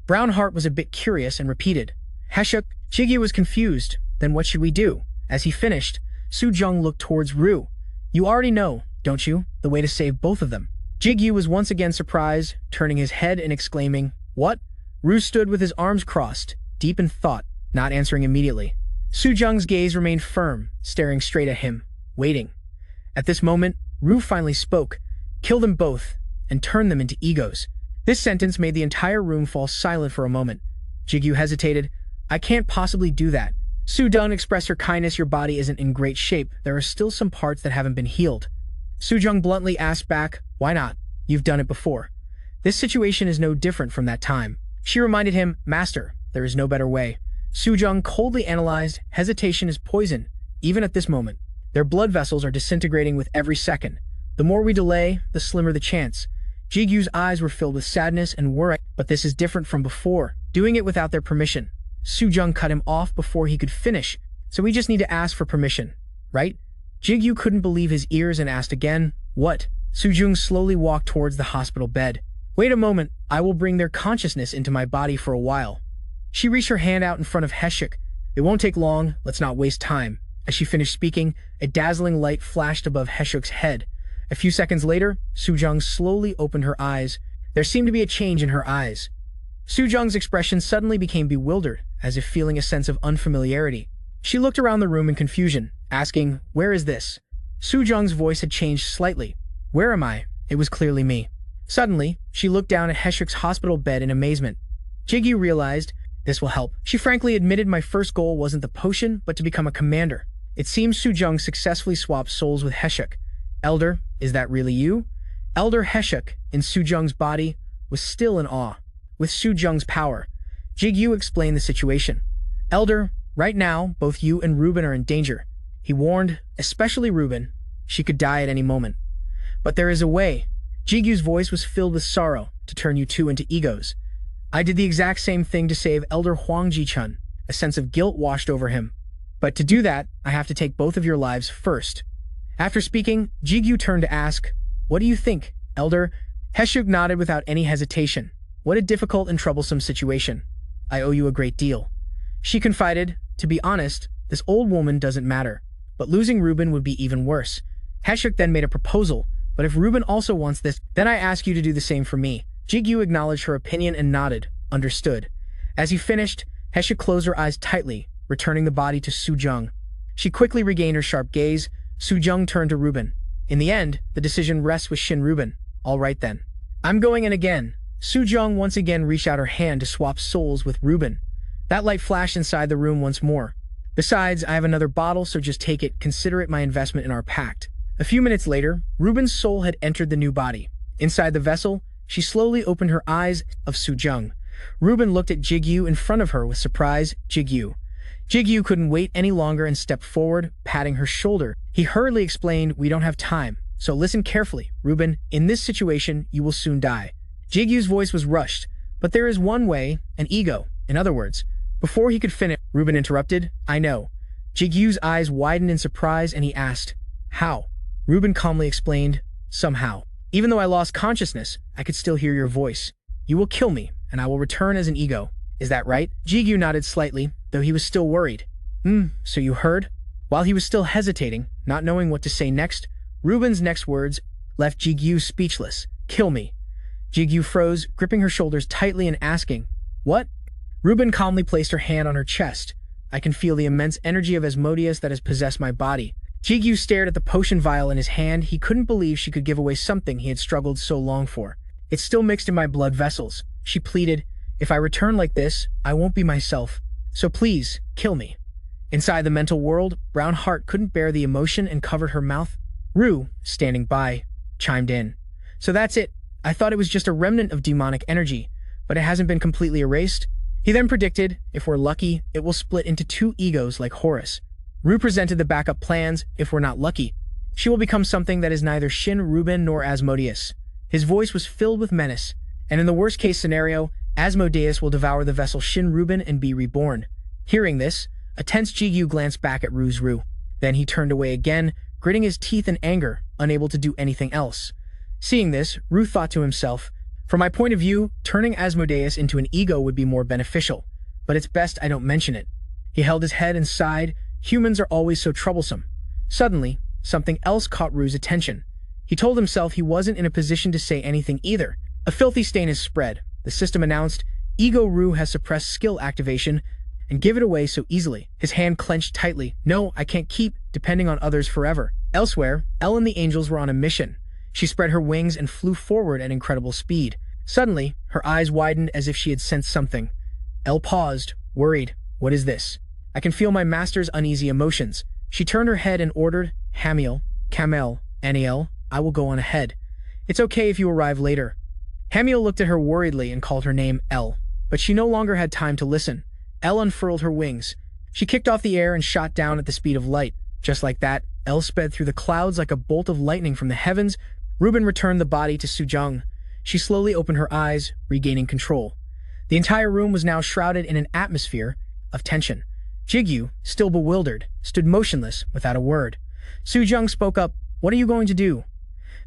Brownheart was a bit curious and repeated, Heshuk. Jigu was confused. Then what should we do? As he finished, Su-jung looked towards Ru. You already know, don't you, the way to save both of them? Jigu was once again surprised, turning his head and exclaiming, what? Ru stood with his arms crossed, deep in thought, not answering immediately. Su-jung's gaze remained firm, staring straight at him, waiting. At this moment, Ru finally spoke, kill them both, and turn them into egos. This sentence made the entire room fall silent for a moment. Jigu hesitated, I can't possibly do that. Su-jung expressed her kindness, your body isn't in great shape, there are still some parts that haven't been healed. Su-jung bluntly asked back, why not? You've done it before. This situation is no different from that time. She reminded him, Master, there is no better way. Su-jung coldly analyzed, hesitation is poison, even at this moment. Their blood vessels are disintegrating with every second. The more we delay, the slimmer the chance. Jigu's eyes were filled with sadness and worry, but this is different from before, doing it without their permission. Su-jung cut him off before he could finish, so we just need to ask for permission, right? Jigu couldn't believe his ears and asked again, what? Su-jung slowly walked towards the hospital bed. Wait a moment, I will bring their consciousness into my body for a while. She reached her hand out in front of Heshuk. It won't take long, let's not waste time. As she finished speaking, a dazzling light flashed above Heshuk's head. A few seconds later, Su-jung slowly opened her eyes. There seemed to be a change in her eyes. Su-jung's expression suddenly became bewildered, as if feeling a sense of unfamiliarity. She looked around the room in confusion, asking, where is this? Su-jung's voice had changed slightly. Where am I? It was clearly me. Suddenly, she looked down at Heshuk's hospital bed in amazement. Jigu realized, this will help. She frankly admitted my first goal wasn't the potion, but to become a commander. It seems Su-jung successfully swapped souls with Heshuk. Elder, is that really you? Elder Heshuk, in Su-jung's body, was still in awe. With Su-jung's power, Jigu explained the situation. Elder, right now, both you and Ruben are in danger. He warned, especially Ruben. She could die at any moment. But there is a way. Jigu's voice was filled with sorrow, to turn you two into egos. I did the exact same thing to save Elder Huang Ji-chun. A sense of guilt washed over him. But to do that, I have to take both of your lives first. After speaking, Jigu turned to ask, "What do you think, Elder?" Heshuk nodded without any hesitation. "What a difficult and troublesome situation. I owe you a great deal." She confided, "To be honest, this old woman doesn't matter. But losing Ruben would be even worse." Heshuk then made a proposal, "But if Ruben also wants this, then I ask you to do the same for me." Jigu acknowledged her opinion and nodded, "Understood." As he finished, Heshuk closed her eyes tightly, returning the body to Sujung. She quickly regained her sharp gaze. Sujung turned to Ruben. "In the end, the decision rests with Shin Ruben. All right then. I'm going in again." Sujung once again reached out her hand to swap souls with Ruben. That light flashed inside the room once more. "Besides, I have another bottle, so just take it. Consider it my investment in our pact." A few minutes later, Ruben's soul had entered the new body. Inside the vessel, she slowly opened her eyes of Sujung. Ruben looked at Jigu in front of her with surprise. Jigu. Jigu couldn't wait any longer and stepped forward, patting her shoulder. He hurriedly explained, "We don't have time, so listen carefully. Ruben, in this situation, you will soon die." Jigu's voice was rushed, "But there is one way, an ego. In other words." Before he could finish, Ruben interrupted, "I know." Jigu's eyes widened in surprise and he asked, "How?" Ruben calmly explained, "Somehow. Even though I lost consciousness, I could still hear your voice. You will kill me, and I will return as an ego. Is that right?" Jigu nodded slightly, though he was still worried. So you heard?" While he was still hesitating, not knowing what to say next, Ruben's next words left Jigu speechless. "Kill me." Jigu froze, gripping her shoulders tightly and asking, "What?" Ruben calmly placed her hand on her chest. "I can feel the immense energy of Asmodeus that has possessed my body." Jigu stared at the potion vial in his hand. He couldn't believe she could give away something he had struggled so long for. "It's still mixed in my blood vessels," she pleaded. "If I return like this, I won't be myself. So please, kill me." Inside the mental world, Brown Heart couldn't bear the emotion and covered her mouth. Rue, standing by, chimed in. "So that's it. I thought it was just a remnant of demonic energy, but it hasn't been completely erased." He then predicted, "If we're lucky, it will split into two egos like Horus." Rue presented the backup plans. "If we're not lucky, she will become something that is neither Shin Ruben nor Asmodeus." His voice was filled with menace. "And in the worst-case scenario, Asmodeus will devour the vessel Shin Ruben and be reborn." Hearing this, a tense Jigu glanced back at Rue's Rue. Then he turned away again, gritting his teeth in anger, unable to do anything else. Seeing this, Rue thought to himself, "From my point of view, turning Asmodeus into an ego would be more beneficial, but it's best I don't mention it." He held his head and sighed. Humans are always so troublesome. Suddenly, something else caught Rue's attention. He told himself he wasn't in a position to say anything either. A filthy stain has spread. The system announced, "Ego Rue has suppressed skill activation and give it away so easily." His hand clenched tightly. "No, I can't keep depending on others forever." Elsewhere, Elle and the angels were on a mission. She spread her wings and flew forward at incredible speed. Suddenly, her eyes widened as if she had sensed something. Elle paused, worried. "What is this? I can feel my master's uneasy emotions." She turned her head and ordered, "Hamiel, Kamel, Aniel, I will go on ahead. It's okay if you arrive later." Hamiel looked at her worriedly and called her name Elle, but she no longer had time to listen. Elle unfurled her wings. She kicked off the air and shot down at the speed of light. Just like that, Elle sped through the clouds like a bolt of lightning from the heavens. Ruben returned the body to Sujung. She slowly opened her eyes, regaining control. The entire room was now shrouded in an atmosphere of tension. Jigu, still bewildered, stood motionless without a word. Sujung spoke up, "What are you going to do?"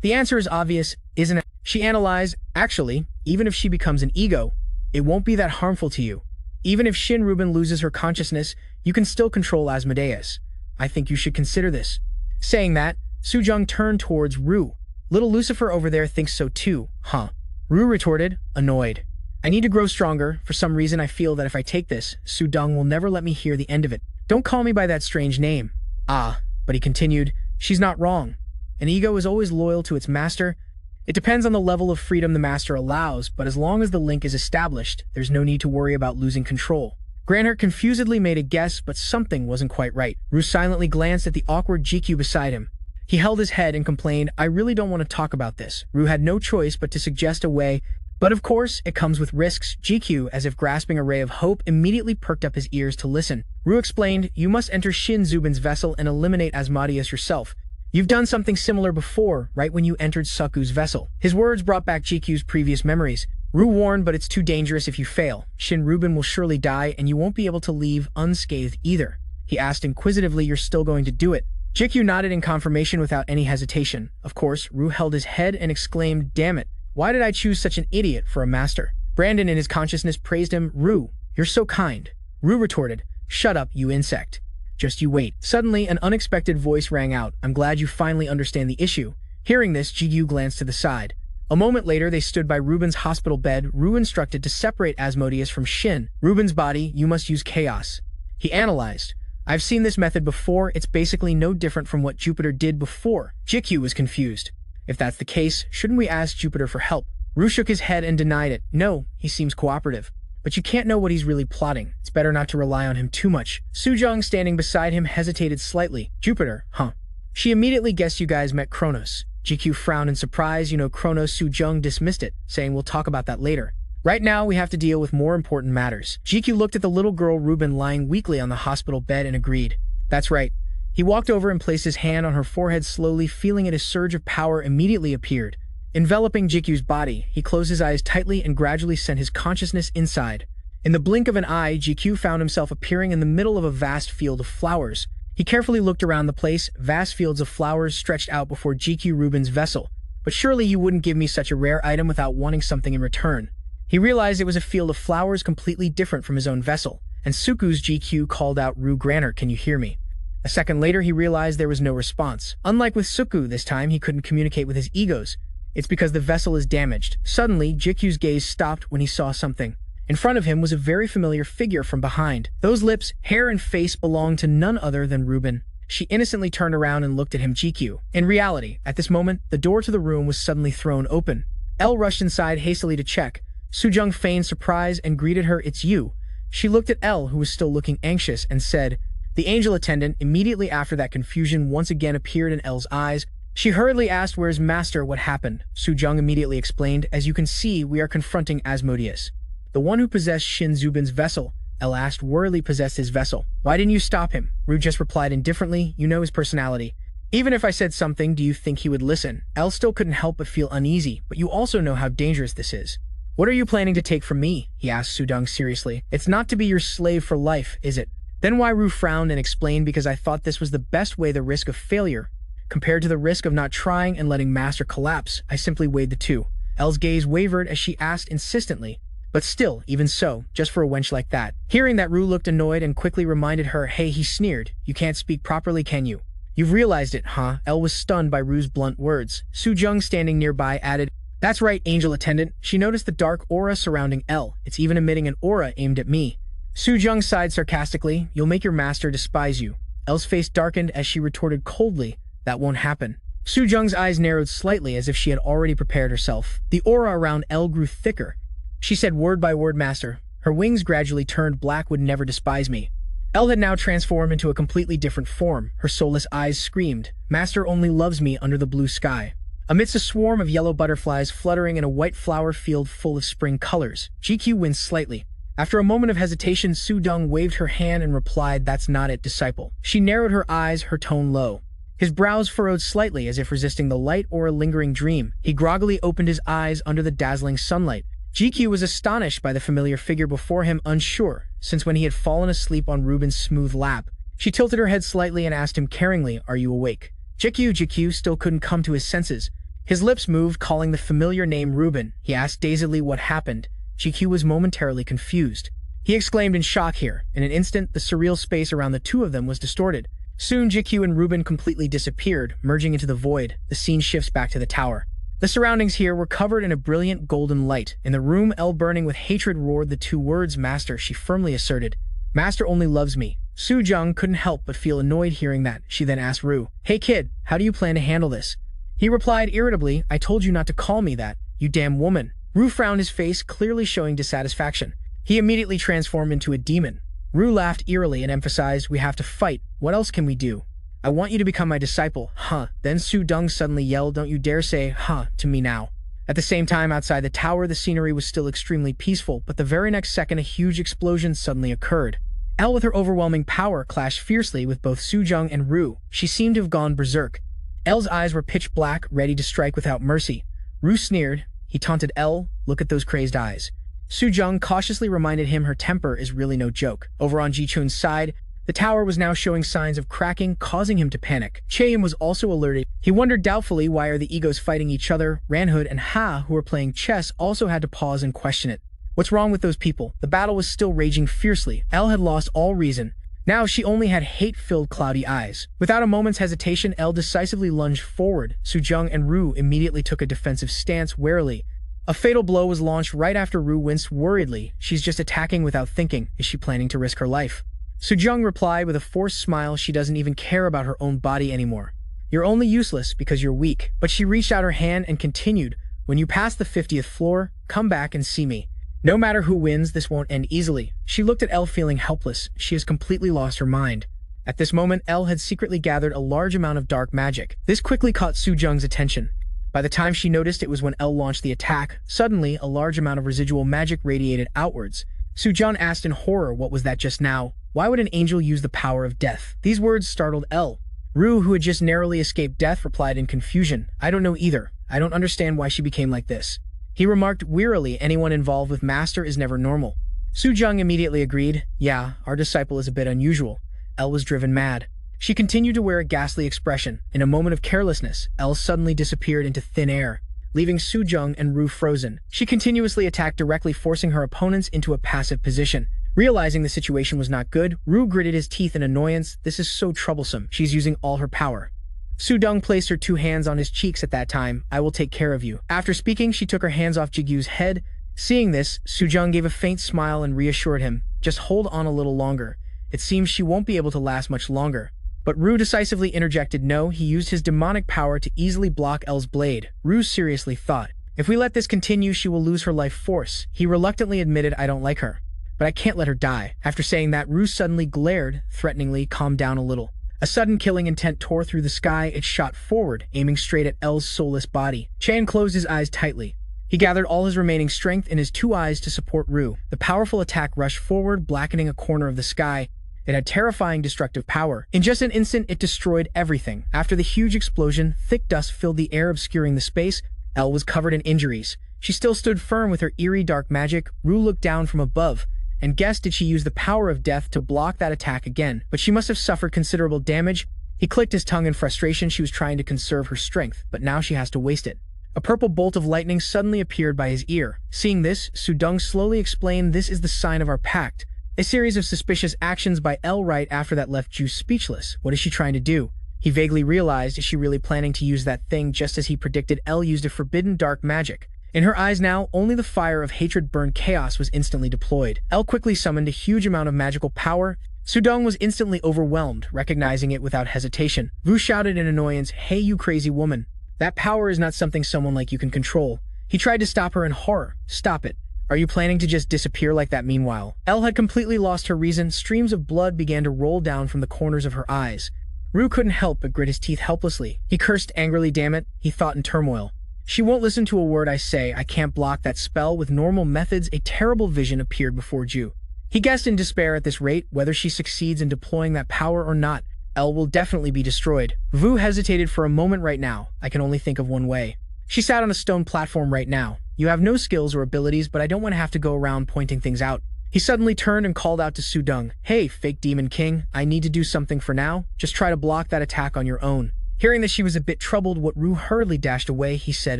"The answer is obvious, isn't it?" She analyzed, "Actually, even if she becomes an ego, it won't be that harmful to you. Even if Shin Ruben loses her consciousness, you can still control Asmodeus. I think you should consider this." Saying that, Sujung turned towards Rue. "Little Lucifer over there thinks so too, huh?" Rue retorted, annoyed. "I need to grow stronger. For some reason I feel that if I take this, Sudong will never let me hear the end of it. Don't call me by that strange name." "Ah," but he continued, "she's not wrong. An ego is always loyal to its master. It depends on the level of freedom the master allows, but as long as the link is established, there's no need to worry about losing control." Granhart confusedly made a guess, but something wasn't quite right. Rue silently glanced at the awkward GQ beside him. He held his head and complained, "I really don't want to talk about this." Rue had no choice but to suggest a way, but of course, it comes with risks. GQ, as if grasping a ray of hope, immediately perked up his ears to listen. Rue explained, "You must enter Shin Zubin's vessel and eliminate Asmodeus yourself. You've done something similar before, right when you entered Suku's vessel." His words brought back GQ's previous memories. Rue warned, "But it's too dangerous if you fail. Shin Ruben will surely die, and you won't be able to leave unscathed either." He asked inquisitively, "You're still going to do it?" Jigu nodded in confirmation without any hesitation. Of course, Ru held his head and exclaimed, "Damn it, why did I choose such an idiot for a master?" Brandon in his consciousness praised him. "Ru, you're so kind." Ru retorted, "Shut up, you insect. Just you wait." Suddenly, an unexpected voice rang out. "I'm glad you finally understand the issue." Hearing this, Jigu glanced to the side. A moment later, they stood by Ruben's hospital bed. Ru instructed to separate Asmodeus from Shin. "Ruben's body, you must use chaos." He analyzed. "I've seen this method before. It's basically no different from what Jupiter did before." Jigu was confused. "If that's the case, shouldn't we ask Jupiter for help?" Ru shook his head and denied it. "No, he seems cooperative. But you can't know what he's really plotting. It's better not to rely on him too much." Sujong, standing beside him, hesitated slightly. "Jupiter, huh?" "She immediately guessed you guys met Kronos." GQ frowned in surprise. "You know Kronos." Sujong dismissed it, saying we'll talk about that later. "Right now, we have to deal with more important matters." GQ looked at the little girl Ruben lying weakly on the hospital bed and agreed. "That's right." He walked over and placed his hand on her forehead slowly, feeling it. A surge of power immediately appeared, enveloping GQ's body. He closed his eyes tightly and gradually sent his consciousness inside. In the blink of an eye, GQ found himself appearing in the middle of a vast field of flowers. He carefully looked around the place. Vast fields of flowers stretched out before GQ Ruben's vessel. "But surely you wouldn't give me such a rare item without wanting something in return." He realized it was a field of flowers completely different from his own vessel, and Suku's GQ called out, "Ru Granner, can you hear me?" A second later, he realized there was no response. Unlike with Suku, this time he couldn't communicate with his egos. It's because the vessel is damaged. Suddenly, GQ's gaze stopped when he saw something. In front of him was a very familiar figure from behind. Those lips, hair, and face belonged to none other than Ruben. She innocently turned around and looked at him. GQ. In reality, at this moment, the door to the room was suddenly thrown open. Elle rushed inside hastily to check. Sujong feigned surprise and greeted her. "It's you." She looked at Elle, who was still looking anxious, and said, "The angel attendant." Immediately after that, confusion once again appeared in Elle's eyes. She hurriedly asked, "Where's Master? What happened?" Sujong immediately explained, "As you can see, we are confronting Asmodeus, the one who possessed Shin Zubin's vessel." Elle asked, "Worley possessed his vessel. Why didn't you stop him?" Ru just replied indifferently, "You know his personality. Even if I said something, do you think he would listen?" Elle still couldn't help but feel uneasy, "But you also know how dangerous this is." "What are you planning to take from me?" he asked Sudong seriously. "It's not to be your slave for life, is it?" Then Wai Ru frowned and explained, "Because I thought this was the best way. The risk of failure compared to the risk of not trying and letting Master collapse. I simply weighed the two." Elle's gaze wavered as she asked insistently, "But still, even so, just for a wench like that." Hearing that, Ru looked annoyed and quickly reminded her, "Hey," he sneered, "you can't speak properly, can you? You've realized it, huh?" Elle was stunned by Ru's blunt words. Sujong, standing nearby, added, "That's right, angel attendant." She noticed the dark aura surrounding Elle. "It's even emitting an aura aimed at me." Sujong sighed sarcastically. "You'll make your master despise you." Elle's face darkened as she retorted coldly, "That won't happen." Sujong's eyes narrowed slightly as if she had already prepared herself. The aura around Elle grew thicker. She said word by word, "Master." Her wings gradually turned black. "Would never despise me." Elle had now transformed into a completely different form. Her soulless eyes screamed, "Master only loves me under the blue sky." Amidst a swarm of yellow butterflies fluttering in a white flower field full of spring colors, GQ winced slightly. After a moment of hesitation, Sudong waved her hand and replied, "That's not it, disciple." She narrowed her eyes, her tone low. His brows furrowed slightly as if resisting the light or a lingering dream. He groggily opened his eyes under the dazzling sunlight. GQ was astonished by the familiar figure before him, unsure, since when he had fallen asleep on Ruben's smooth lap. She tilted her head slightly and asked him caringly, "Are you awake?" GQ still couldn't come to his senses. His lips moved, calling the familiar name Ruben. He asked dazedly what happened. GQ was momentarily confused. He exclaimed in shock here. In an instant, the surreal space around the two of them was distorted. Soon, GQ and Ruben completely disappeared, merging into the void. The scene shifts back to the tower. The surroundings here were covered in a brilliant golden light. In the room, Elle, burning with hatred, roared the two words, "Master," she firmly asserted. "Master only loves me." Sujong couldn't help but feel annoyed hearing that. She then asked Ru, "Hey kid, how do you plan to handle this?" He replied irritably, "I told you not to call me that, you damn woman." Ru frowned, his face clearly showing dissatisfaction. He immediately transformed into a demon. Ru laughed eerily and emphasized, "We have to fight. What else can we do?" "I want you to become my disciple." "Huh." Then Sudong suddenly yelled, "Don't you dare say, huh, to me now." At the same time, outside the tower, the scenery was still extremely peaceful, but the very next second, a huge explosion suddenly occurred. Elle, with her overwhelming power, clashed fiercely with both Sujong and Ru. She seemed to have gone berserk. Elle's eyes were pitch black, ready to strike without mercy. Ru sneered. He taunted Elle, "Look at those crazed eyes." Sujong cautiously reminded him her temper is really no joke. Over on Ji-chun's side, The tower was now showing signs of cracking, causing him to panic. Chaeyoung was also alerted. He wondered doubtfully why are the egos fighting each other. Ranhood and Ha, who were playing chess, also had to pause and question it. What's wrong with those people? The battle was still raging fiercely. Elle had lost all reason. Now she only had hate-filled cloudy eyes. Without a moment's hesitation, Elle decisively lunged forward. Sujung and Ru immediately took a defensive stance warily. A fatal blow was launched right after Ru winced worriedly. She's just attacking without thinking. Is she planning to risk her life? Sujung replied with a forced smile. She doesn't even care about her own body anymore. You're only useless because you're weak. But she reached out her hand and continued, when you pass the 50th floor, come back and see me. No matter who wins, this won't end easily. She looked at Elle feeling helpless. She has completely lost her mind. At this moment, Elle had secretly gathered a large amount of dark magic. This quickly caught Sujung's attention. By the time she noticed it was when Elle launched the attack, suddenly a large amount of residual magic radiated outwards. Sujung asked in horror, what was that just now? Why would an angel use the power of death? These words startled Elle. Ru, who had just narrowly escaped death, replied in confusion. I don't know either. I don't understand why she became like this. He remarked wearily, anyone involved with Master is never normal. Sujung immediately agreed. Yeah, our disciple is a bit unusual. Elle was driven mad. She continued to wear a ghastly expression. In a moment of carelessness, Elle suddenly disappeared into thin air, leaving Sujung and Ru frozen. She continuously attacked directly, forcing her opponents into a passive position. Realizing the situation was not good, Ru gritted his teeth in annoyance. This is so troublesome. She's using all her power. Sudong placed her 2 hands on his cheeks at that time. I will take care of you. After speaking, she took her hands off Jigu's head. Seeing this, Sujung gave a faint smile and reassured him. Just hold on a little longer. It seems she won't be able to last much longer. But Ru decisively interjected no. He used his demonic power to easily block Elle's blade. Ru seriously thought, if we let this continue, she will lose her life force. He reluctantly admitted, I don't like her. But I can't let her die. After saying that, Ru suddenly glared, threateningly. Calm down a little. A sudden killing intent tore through the sky. It shot forward, aiming straight at Elle's soulless body. Chan closed his eyes tightly. He gathered all his remaining strength in his 2 eyes to support Ru. The powerful attack rushed forward, blackening a corner of the sky. It had terrifying destructive power. In just an instant, it destroyed everything. After the huge explosion, thick dust filled the air, obscuring the space. Elle was covered in injuries. She still stood firm with her eerie dark magic. Ru looked down from above and guessed, did she use the power of death to block that attack again? But she must have suffered considerable damage. He clicked his tongue in frustration. She was trying to conserve her strength, but now she has to waste it. A purple bolt of lightning suddenly appeared by his ear. Seeing this, Sudong slowly explained, this is the sign of our pact. A series of suspicious actions by Elle right after that left Ju speechless. What is she trying to do? He vaguely realized, is she really planning to use that thing? Just as he predicted, Elle used a forbidden dark magic. In her eyes now, only the fire of hatred burned. Chaos was instantly deployed. Elle quickly summoned a huge amount of magical power. Sudong was instantly overwhelmed, recognizing it without hesitation. Vu shouted in annoyance, hey you crazy woman. That power is not something someone like you can control. He tried to stop her in horror. Stop it. Are you planning to just disappear like that? Meanwhile, Elle had completely lost her reason. Streams of blood began to roll down from the corners of her eyes. Ru couldn't help but grit his teeth helplessly. He cursed angrily. Damn it, he thought in turmoil. She won't listen to a word I say. I can't block that spell with normal methods. A terrible vision appeared before Ju. He guessed in despair, at this rate, whether she succeeds in deploying that power or not, Elle will definitely be destroyed. Vu hesitated for a moment. Right now, I can only think of one way. She sat on a stone platform right now. You have no skills or abilities, but I don't want to have to go around pointing things out. He suddenly turned and called out to Sudong. Hey, fake demon king, I need to do something for now. Just try to block that attack on your own. Hearing that she was a bit troubled, what Ru hurriedly dashed away, he said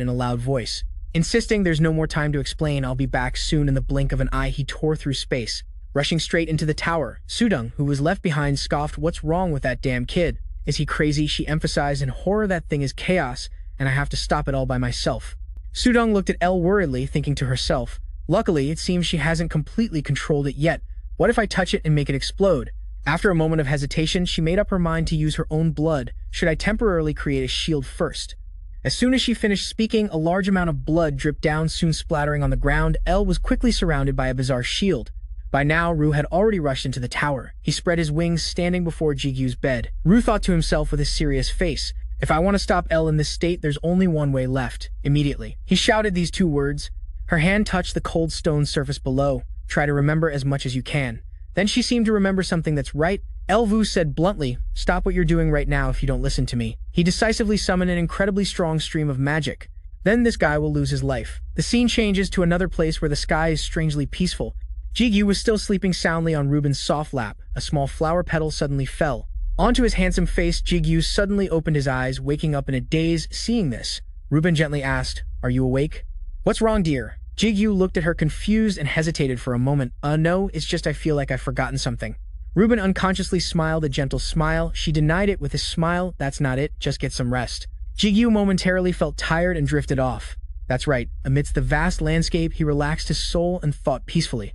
in a loud voice. Insisting there's no more time to explain, I'll be back soon. In the blink of an eye, he tore through space, rushing straight into the tower. Sudong, who was left behind, scoffed, what's wrong with that damn kid? Is he crazy? She emphasized in horror, that thing is chaos, and I have to stop it all by myself. Sudong looked at Elle worriedly, thinking to herself, luckily, it seems she hasn't completely controlled it yet. What if I touch it and make it explode? After a moment of hesitation, she made up her mind to use her own blood. Should I temporarily create a shield first? As soon as she finished speaking, a large amount of blood dripped down, soon splattering on the ground. Elle was quickly surrounded by a bizarre shield. By now, Ru had already rushed into the tower. He spread his wings, standing before Jigu's bed. Ru thought to himself with a serious face, if I want to stop Elle in this state, there's only one way left. Immediately, he shouted these 2 words. Her hand touched the cold stone surface below. Try to remember as much as you can. Then she seemed to remember something. That's right. Elvu said bluntly, stop what you're doing right now if you don't listen to me. He decisively summoned an incredibly strong stream of magic. Then this guy will lose his life. The scene changes to another place where the sky is strangely peaceful. Jigu was still sleeping soundly on Ruben's soft lap. A small flower petal suddenly fell. Onto his handsome face, Jigu suddenly opened his eyes, waking up in a daze. Seeing this, Ruben gently asked, "Are you awake?" "What's wrong, dear?" Jigu looked at her confused and hesitated for a moment. No, it's just I feel like I've forgotten something." Ruben unconsciously smiled a gentle smile. She denied it with a smile. "That's not it, just get some rest." Jigu momentarily felt tired and drifted off. That's right, amidst the vast landscape, he relaxed his soul and thought peacefully.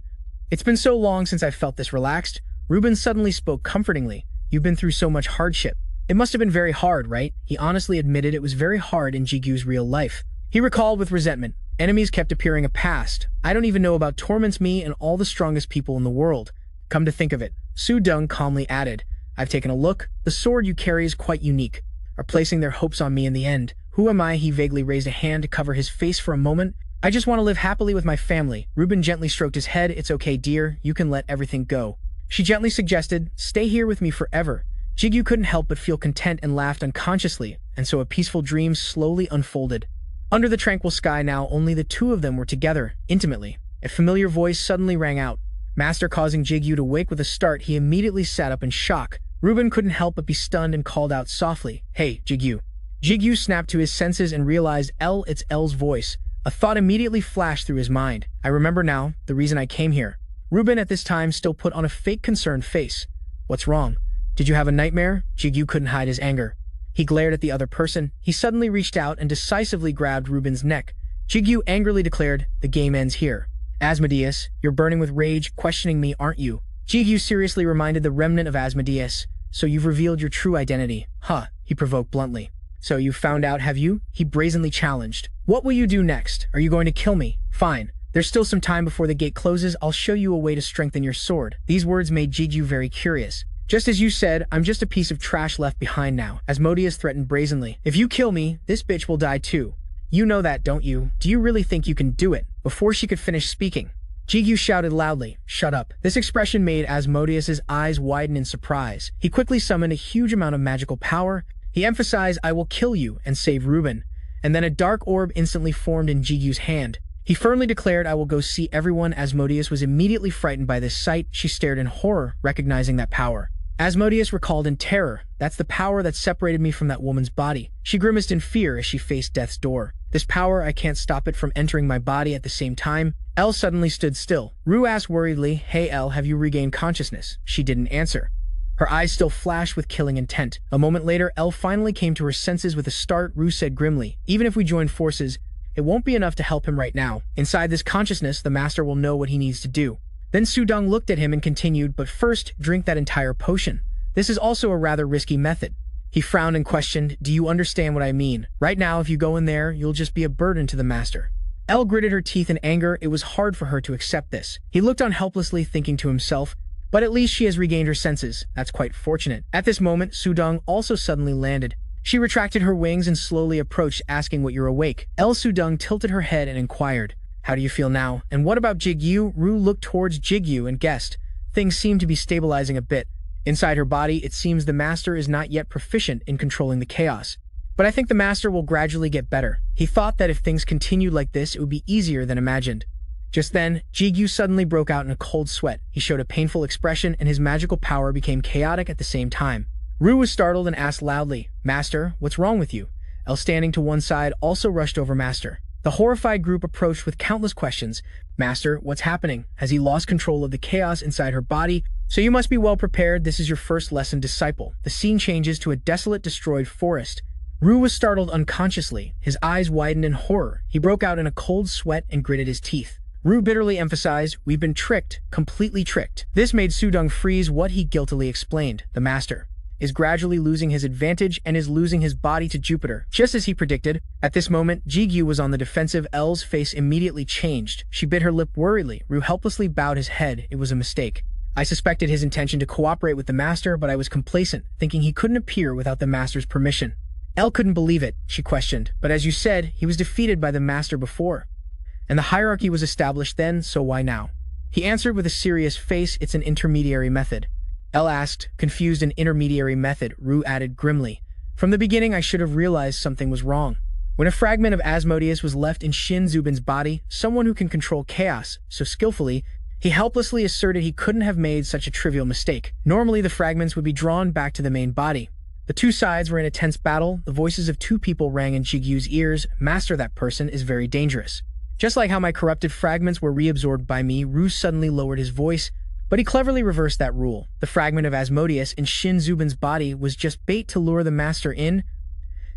"It's been so long since I've felt this relaxed." Ruben suddenly spoke comfortingly. "You've been through so much hardship. It must have been very hard, right?" He honestly admitted it was very hard in Jigu's real life. He recalled with resentment. Enemies kept appearing past. "I don't even know about torments me and all the strongest people in the world. Come to think of it," Su-dung calmly added, "I've taken a look. The sword you carry is quite unique. Are placing their hopes on me in the end. Who am I?" He vaguely raised a hand to cover his face for a moment. "I just want to live happily with my family." Ruben gently stroked his head. "It's okay, dear. You can let everything go." She gently suggested, "Stay here with me forever." Jigu couldn't help but feel content and laughed unconsciously, and so a peaceful dream slowly unfolded. Under the tranquil sky now, only the two of them were together, intimately. A familiar voice suddenly rang out. Master, causing Jigu to wake with a start. He immediately sat up in shock. Ruben couldn't help but be stunned and called out softly, "Hey, Jigu." Jigu snapped to his senses and realized it's L's voice. A thought immediately flashed through his mind. "I remember now, the reason I came here." Ruben at this time still put on a fake concerned face. "What's wrong? Did you have a nightmare?" Jigu couldn't hide his anger. He glared at the other person. He suddenly reached out and decisively grabbed Ruben's neck. Jigu angrily declared, "The game ends here." "Asmodeus, you're burning with rage, questioning me, aren't you?" Jigu seriously reminded the remnant of Asmodeus. "So you've revealed your true identity." "Huh," he provoked bluntly. "So you've found out, have you?" he brazenly challenged. "What will you do next? Are you going to kill me? Fine. There's still some time before the gate closes. I'll show you a way to strengthen your sword." These words made Jigu very curious. "Just as you said, I'm just a piece of trash left behind now," Asmodeus threatened brazenly. "If you kill me, this bitch will die too. You know that, don't you? Do you really think you can do it?" Before she could finish speaking, Jigu shouted loudly, "Shut up." This expression made Asmodeus's eyes widen in surprise. He quickly summoned a huge amount of magical power. He emphasized, "I will kill you and save Ruben." And then a dark orb instantly formed in Jigu's hand. He firmly declared, "I will go see everyone." Asmodeus was immediately frightened by this sight. She stared in horror, recognizing that power. Asmodeus recalled in terror, "That's the power that separated me from that woman's body." She grimaced in fear as she faced death's door. "This power, I can't stop it from entering my body at the same time." Elle suddenly stood still. Rue asked worriedly, "Hey Elle, have you regained consciousness?" She didn't answer. Her eyes still flashed with killing intent. A moment later, Elle finally came to her senses with a start. Rue said grimly, "Even if we join forces, it won't be enough to help him right now. Inside this consciousness, the master will know what he needs to do." Then Su-dung looked at him and continued, "But first, drink that entire potion. This is also a rather risky method." He frowned and questioned, "Do you understand what I mean? Right now, if you go in there, you'll just be a burden to the master." Elle gritted her teeth in anger. It was hard for her to accept this. He looked on helplessly, thinking to himself, "But at least she has regained her senses. That's quite fortunate." At this moment, Su-dung also suddenly landed. She retracted her wings and slowly approached, asking, "What, you're awake?" Elle Su-dung tilted her head and inquired, "How do you feel now? And what about Jigu?" Rue looked towards Jigu and guessed. Things seemed to be stabilizing a bit. Inside her body, it seems the master is not yet proficient in controlling the chaos. But I think the master will gradually get better. He thought that if things continued like this, it would be easier than imagined. Just then, Jigu suddenly broke out in a cold sweat. He showed a painful expression, and his magical power became chaotic at the same time. Rue was startled and asked loudly, "Master, what's wrong with you?" Elle, standing to one side, also rushed over Master. The horrified group approached with countless questions. "Master, what's happening? Has he lost control of the chaos inside her body? So you must be well prepared. This is your first lesson, disciple." The scene changes to a desolate, destroyed forest. Rue was startled unconsciously. His eyes widened in horror. He broke out in a cold sweat and gritted his teeth. Rue bitterly emphasized, "We've been tricked, completely tricked." This made Su-dung freeze. What he guiltily explained, "The master is gradually losing his advantage and is losing his body to Jupiter," just as he predicted. At this moment, Jigu was on the defensive. Elle's face immediately changed. She bit her lip worriedly. Rue helplessly bowed his head. It was a mistake. "I suspected his intention to cooperate with the master, but I was complacent, thinking he couldn't appear without the master's permission." Elle couldn't believe it. She questioned, "But as you said, he was defeated by the master before. And the hierarchy was established then, so why now?" He answered with a serious face, "It's an intermediary method." Elle asked, confused. "An intermediary method?" Rue added grimly. "From the beginning, I should have realized something was wrong. When a fragment of Asmodeus was left in Shin Zubin's body, someone who can control chaos so skillfully, He helplessly asserted he couldn't have made such a trivial mistake. Normally, the fragments would be drawn back to the main body. The two sides were in a tense battle. The voices of two people rang in Jigu's ears. Master, that person is very dangerous. Just like how my corrupted fragments were reabsorbed by me, Ru suddenly lowered his voice, but he cleverly reversed that rule. The fragment of Asmodeus in Shin Zubin's body was just bait to lure the master in.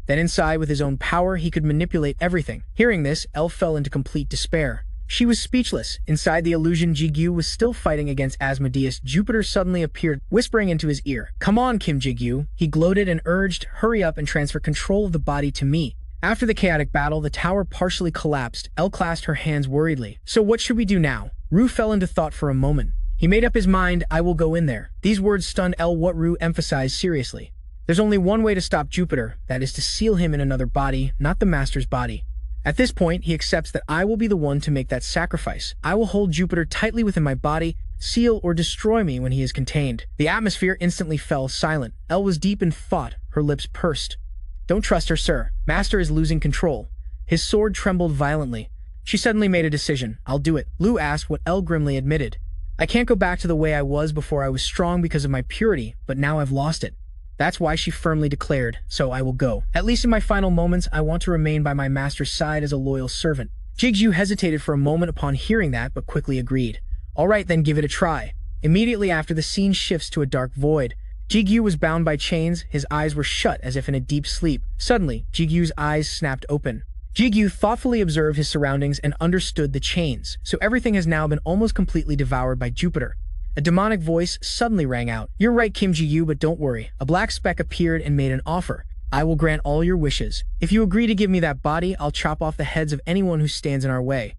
Then inside, with his own power, he could manipulate everything. Hearing this, Elle fell into complete despair. She was speechless. Inside the illusion, Jigu was still fighting against Asmodeus. Jupiter suddenly appeared, whispering into his ear, "Come on, Kim Jigu." He gloated and urged, "Hurry up and transfer control of the body to me." After the chaotic battle, the tower partially collapsed. Elle clasped her hands worriedly. "So what should we do now?" Ru fell into thought for a moment. He made up his mind. "I will go in there." These words stunned Elle. What Ru emphasized seriously. There's only one way to stop Jupiter, that is to seal him in another body, not the master's body. At this point, he accepts that I will be the one to make that sacrifice. I will hold Jupiter tightly within my body, seal or destroy me when he is contained. The atmosphere instantly fell silent. Elle was deep in thought, her lips pursed. "Don't trust her, sir. Master is losing control." His sword trembled violently. She suddenly made a decision. "I'll do it." Lu asked what Elle grimly admitted. "I can't go back to the way I was before. I was strong because of my purity, but now I've lost it." That's why she firmly declared, "So I will go. At least in my final moments, I want to remain by my master's side as a loyal servant." Jigu hesitated for a moment upon hearing that, but quickly agreed. "All right, then give it a try." Immediately after, the scene shifts to a dark void. Jigu was bound by chains. His eyes were shut as if in a deep sleep. Suddenly, Jigu's eyes snapped open. Jigu thoughtfully observed his surroundings and understood the chains, so everything has now been almost completely devoured by Jupiter. A demonic voice suddenly rang out. "You're right, Kim Jigu, but don't worry." A black speck appeared and made an offer. "I will grant all your wishes. If you agree to give me that body, I'll chop off the heads of anyone who stands in our way.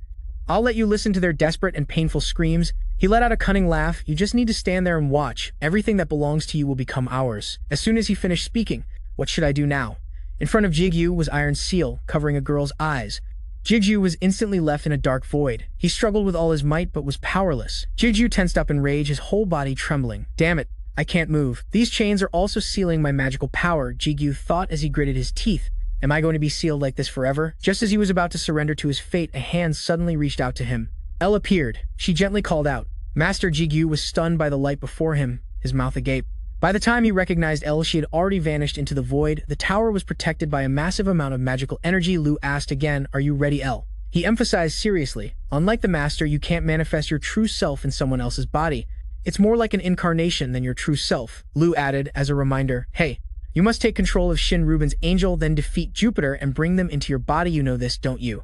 I'll let you listen to their desperate and painful screams." He let out a cunning laugh. "You just need to stand there and watch. Everything that belongs to you will become ours." As soon as he finished speaking, "What should I do now?" In front of Jigu was Iron Seal, covering a girl's eyes. Jigu was instantly left in a dark void. He struggled with all his might, but was powerless. Jigu tensed up in rage, his whole body trembling. "Damn it, I can't move. These chains are also sealing my magical power," Jigu thought as he gritted his teeth. "Am I going to be sealed like this forever?" Just as he was about to surrender to his fate, a hand suddenly reached out to him. Elle appeared. She gently called out. Master Jigu was stunned by the light before him, his mouth agape. By the time he recognized Elle, she had already vanished into the void. The tower was protected by a massive amount of magical energy. Lu asked again, "Are you ready, Elle?" He emphasized seriously, "Unlike the Master, you can't manifest your true self in someone else's body. It's more like an incarnation than your true self." Lu added as a reminder, "Hey, you must take control of Shin Rubin's angel, then defeat Jupiter and bring them into your body. You know this, don't you?"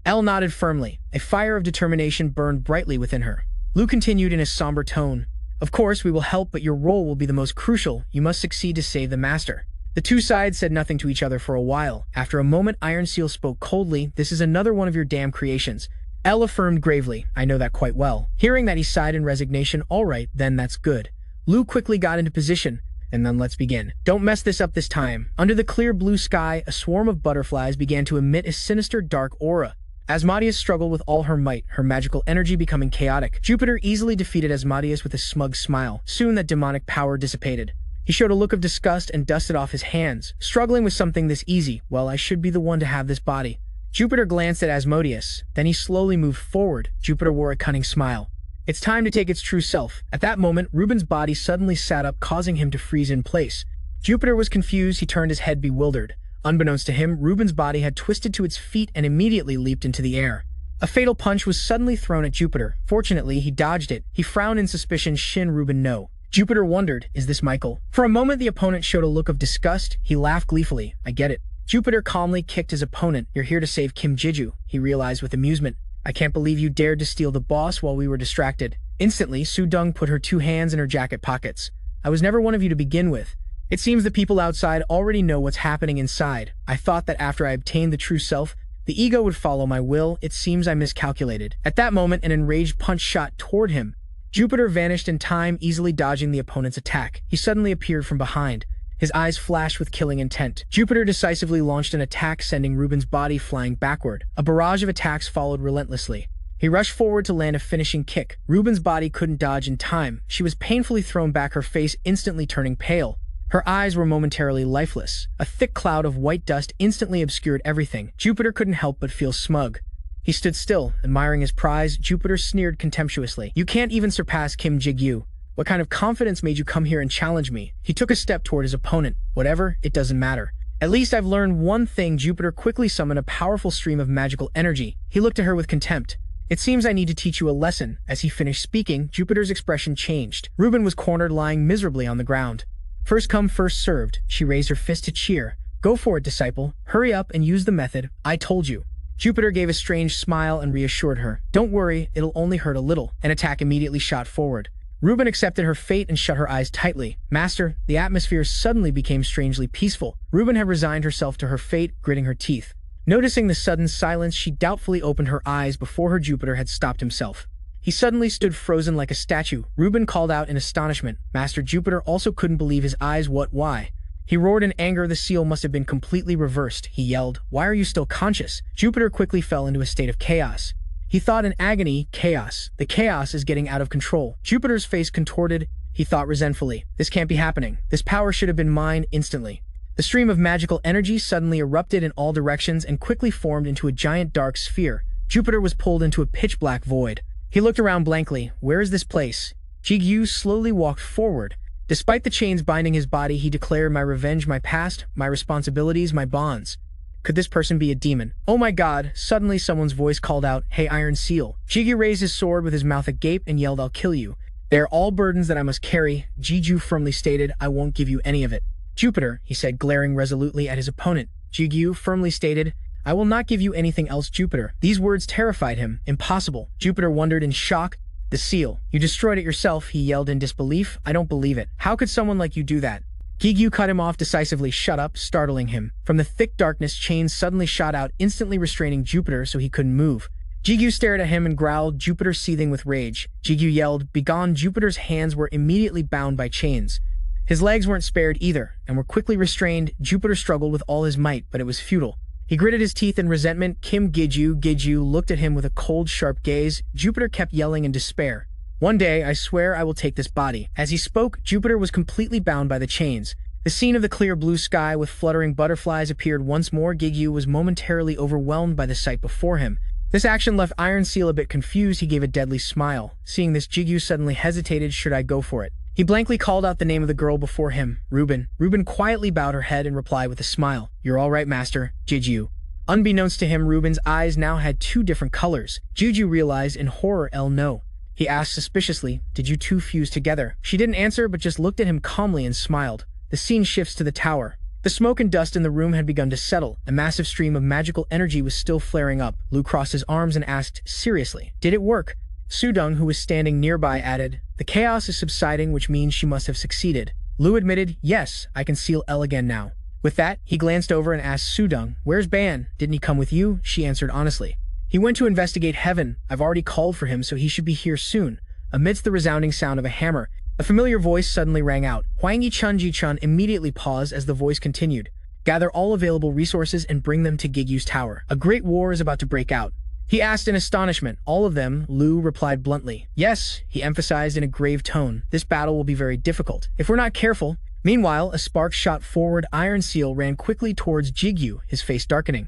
Elle nodded firmly. A fire of determination burned brightly within her. Lu continued in a somber tone, "Of course, we will help, but your role will be the most crucial. You must succeed to save the Master." The two sides said nothing to each other for a while. After a moment, Iron Seal spoke coldly, "This is another one of your damn creations." Elle affirmed gravely, "I know that quite well." Hearing that, he sighed in resignation. "All right, then that's good." Lu quickly got into position. "And then let's begin. Don't mess this up this time." Under the clear blue sky, a swarm of butterflies began to emit a sinister dark aura. Asmodeus struggled with all her might, her magical energy becoming chaotic. Jupiter easily defeated Asmodeus with a smug smile. Soon that demonic power dissipated. He showed a look of disgust and dusted off his hands. "Struggling with something this easy, well, I should be the one to have this body." Jupiter glanced at Asmodeus. Then he slowly moved forward. Jupiter wore a cunning smile. "It's time to take its true self." At that moment, Rubin's body suddenly sat up, causing him to freeze in place. Jupiter was confused. He turned his head bewildered. Unbeknownst to him, Rubin's body had twisted to its feet and immediately leaped into the air. A fatal punch was suddenly thrown at Jupiter. Fortunately, he dodged it. He frowned in suspicion. "Shin Rubin, no." Jupiter wondered, "Is this Michael?" For a moment, the opponent showed a look of disgust. He laughed gleefully. "I get it." Jupiter calmly kicked his opponent. "You're here to save Kim Jigu," he realized with amusement. "I can't believe you dared to steal the boss while we were distracted." Instantly, Su Dong put her two hands in her jacket pockets. "I was never one of you to begin with. It seems the people outside already know what's happening inside. I thought that after I obtained the true self, the ego would follow my will. It seems I miscalculated." At that moment, an enraged punch shot toward him. Jupiter vanished in time, easily dodging the opponent's attack. He suddenly appeared from behind. His eyes flashed with killing intent. Jupiter decisively launched an attack, sending Rubin's body flying backward. A barrage of attacks followed relentlessly. He rushed forward to land a finishing kick. Rubin's body couldn't dodge in time. She was painfully thrown back, her face instantly turning pale. Her eyes were momentarily lifeless. A thick cloud of white dust instantly obscured everything. Jupiter couldn't help but feel smug. He stood still, admiring his prize. Jupiter sneered contemptuously. You can't even surpass Kim Jigu. What kind of confidence made you come here and challenge me? He took a step toward his opponent. Whatever, it doesn't matter. At least I've learned one thing. Jupiter quickly summoned a powerful stream of magical energy. He looked at her with contempt. It seems I need to teach you a lesson. As he finished speaking, Jupiter's expression changed. Ruben was cornered, lying miserably on the ground. First come, first served. She raised her fist to cheer. Go for it, disciple. Hurry up and use the method. I told you. Jupiter gave a strange smile and reassured her. Don't worry, it'll only hurt a little. An attack immediately shot forward. Ruben accepted her fate and shut her eyes tightly. Master, the atmosphere suddenly became strangely peaceful. Ruben had resigned herself to her fate, gritting her teeth. Noticing the sudden silence, she doubtfully opened her eyes before her Jupiter had stopped himself. He suddenly stood frozen like a statue. Ruben called out in astonishment. Master Jupiter also couldn't believe his eyes. Why? He roared in anger. The seal must have been completely reversed. He yelled, Why are you still conscious? Jupiter quickly fell into a state of chaos. He thought in agony, chaos. The chaos is getting out of control. Jupiter's face contorted. He thought resentfully. This can't be happening. This power should have been mine instantly. The stream of magical energy suddenly erupted in all directions and quickly formed into a giant dark sphere. Jupiter was pulled into a pitch-black void. He looked around blankly. Where is this place? Jigu slowly walked forward. Despite the chains binding his body, he declared, My revenge, my past, my responsibilities, my bonds. Could this person be a demon? Oh my god! Suddenly someone's voice called out, Hey Iron Seal. Jigu raised his sword with his mouth agape and yelled, I'll kill you. They are all burdens that I must carry. Jigu firmly stated, I won't give you any of it. Jupiter, he said, glaring resolutely at his opponent. Jigu firmly stated, I will not give you anything else, Jupiter. These words terrified him. Impossible. Jupiter wondered in shock. The seal. You destroyed it yourself, he yelled in disbelief. I don't believe it. How could someone like you do that? Jigu cut him off decisively. Shut up, startling him. From the thick darkness, chains suddenly shot out, instantly restraining Jupiter so he couldn't move. Jigu stared at him and growled, Jupiter seething with rage. Jigu yelled, Begone! Jupiter's hands were immediately bound by chains. His legs weren't spared either, and were quickly restrained. Jupiter struggled with all his might, but it was futile. He gritted his teeth in resentment. Kim Jigu looked at him with a cold, sharp gaze. Jupiter kept yelling in despair. One day, I swear I will take this body. As he spoke, Jupiter was completely bound by the chains. The scene of the clear blue sky with fluttering butterflies appeared once more. Jigu was momentarily overwhelmed by the sight before him. This action left Iron Seal a bit confused. He gave a deadly smile. Seeing this, Jigu suddenly hesitated. Should I go for it? He blankly called out the name of the girl before him, Ruben. Ruben quietly bowed her head and replied with a smile. You're all right, Master. Jigu. Unbeknownst to him, Ruben's eyes now had two different colors. Jigu realized in horror. No. He asked suspiciously, Did you two fuse together? She didn't answer, but just looked at him calmly and smiled. The scene shifts to the tower. The smoke and dust in the room had begun to settle. A massive stream of magical energy was still flaring up. Lu crossed his arms and asked, Seriously, did it work? Sudong, who was standing nearby, added, The chaos is subsiding, which means she must have succeeded. Lu admitted, Yes, I can seal L again now. With that, he glanced over and asked Sudong, Where's Ban? Didn't he come with you? She answered honestly. He went to investigate heaven. I've already called for him, so he should be here soon. Amidst the resounding sound of a hammer, a familiar voice suddenly rang out. Huang Ji-chun immediately paused as the voice continued. Gather all available resources and bring them to Gigu's tower. A great war is about to break out. He asked in astonishment. All of them, Lu replied bluntly. Yes, he emphasized in a grave tone. This battle will be very difficult, if we're not careful. Meanwhile, a spark shot forward. Iron Seal ran quickly towards Jigu, his face darkening.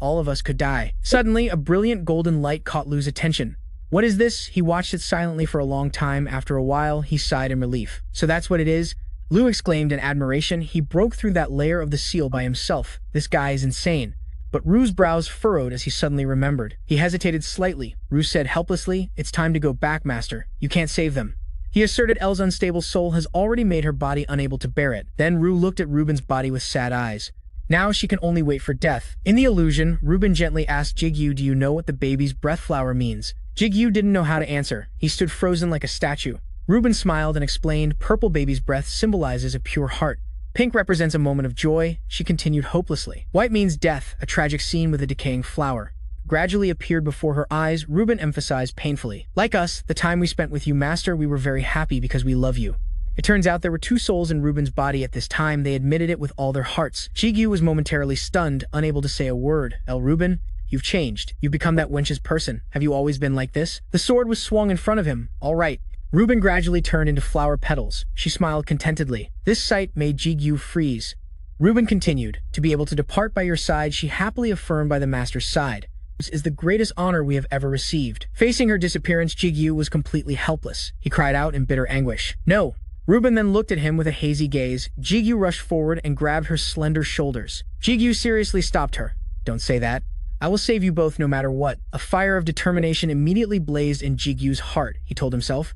All of us could die. Suddenly, a brilliant golden light caught Lu's attention. What is this? He watched it silently for a long time. After a while, he sighed in relief. So that's what it is? Lu exclaimed in admiration. He broke through that layer of the seal by himself. This guy is insane. But Ru's brows furrowed as he suddenly remembered. He hesitated slightly. Ru said helplessly, It's time to go back, Master. You can't save them. He asserted L's unstable soul has already made her body unable to bear it. Then Ru looked at Ruben's body with sad eyes. Now she can only wait for death. In the illusion, Ruben gently asked Jigu, Do you know what the baby's breath flower means? Jigu didn't know how to answer. He stood frozen like a statue. Ruben smiled and explained, Purple baby's breath symbolizes a pure heart. Pink represents a moment of joy, she continued hopelessly. White means death, a tragic scene with a decaying flower. Gradually appeared before her eyes, Ruben emphasized painfully. Like us, the time we spent with you, Master, we were very happy because we love you. It turns out there were two souls in Ruben's body at this time. They admitted it with all their hearts. Jigu was momentarily stunned, unable to say a word. Ruben, you've changed. You've become that wench's person. Have you always been like this? The sword was swung in front of him. All right. Ruben gradually turned into flower petals. She smiled contentedly. This sight made Jigu freeze. Ruben continued, To be able to depart by your side, she happily affirmed by the Master's side. is the greatest honor we have ever received. Facing her disappearance, Jigu was completely helpless. He cried out in bitter anguish. No! Ruben then looked at him with a hazy gaze. Jigu rushed forward and grabbed her slender shoulders. Jigu seriously stopped her. Don't say that. I will save you both no matter what. A fire of determination immediately blazed in Jigu's heart, he told himself.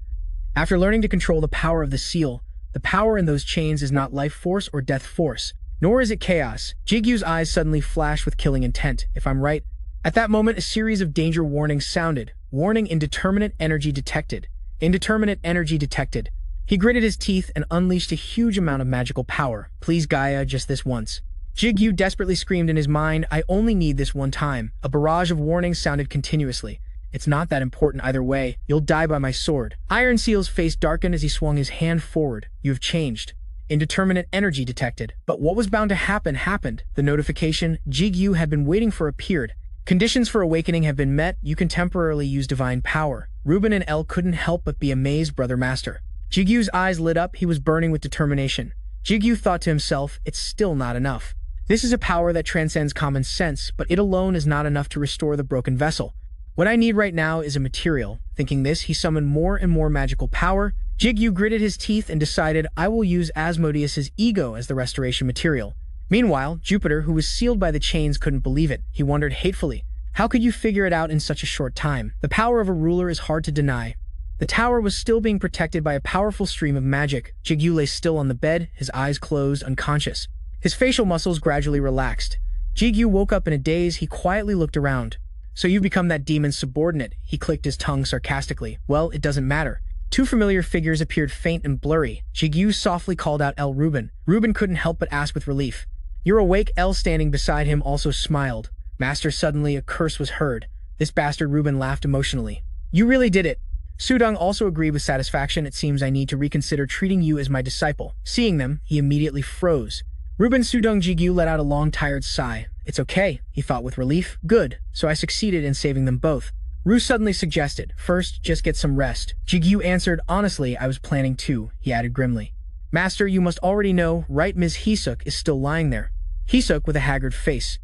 After learning to control the power of the seal, the power in those chains is not life force or death force, nor is it chaos. Jigu's eyes suddenly flashed with killing intent, if I'm right. At that moment, a series of danger warnings sounded. Warning: indeterminate energy detected. Indeterminate energy detected. He gritted his teeth and unleashed a huge amount of magical power. Please, Gaia, just this once. Jigu desperately screamed in his mind, I only need this one time. A barrage of warnings sounded continuously. It's not that important either way. You'll die by my sword. Iron Seal's face darkened as he swung his hand forward. You have changed. Indeterminate energy detected. But what was bound to happen happened. The notification Jigu had been waiting for appeared. Conditions for awakening have been met. You can temporarily use divine power. Ruben and El couldn't help but be amazed, Brother Master. Jigu's eyes lit up. He was burning with determination. Jigu thought to himself, it's still not enough. This is a power that transcends common sense, but it alone is not enough to restore the broken vessel. What I need right now is a material. Thinking this, he summoned more and more magical power. Jigu gritted his teeth and decided, I will use Asmodeus's ego as the restoration material. Meanwhile, Jupiter, who was sealed by the chains, couldn't believe it. He wondered hatefully, how could you figure it out in such a short time? The power of a ruler is hard to deny. The tower was still being protected by a powerful stream of magic. Jigu lay still on the bed, his eyes closed, unconscious. His facial muscles gradually relaxed. Jigu woke up in a daze. He quietly looked around. So you've become that demon's subordinate. He clicked his tongue sarcastically. Well, it doesn't matter. Two familiar figures appeared, faint and blurry. Jigu softly called out El Ruben. Ruben couldn't help but ask with relief. You're awake? El, standing beside him, also smiled. Master, suddenly a curse was heard. This bastard. Ruben laughed emotionally. You really did it. Sudong also agreed with satisfaction. It seems I need to reconsider treating you as my disciple. Seeing them, he immediately froze. Ruben, Sudong, Jigu let out a long, tired sigh. It's okay, he thought with relief. Good, so I succeeded in saving them both. Ru suddenly suggested, first, just get some rest. Jigu answered, honestly, I was planning to, he added grimly. Master, you must already know, right? Ms. Hisuk is still lying there. Hisuk, with a haggard face,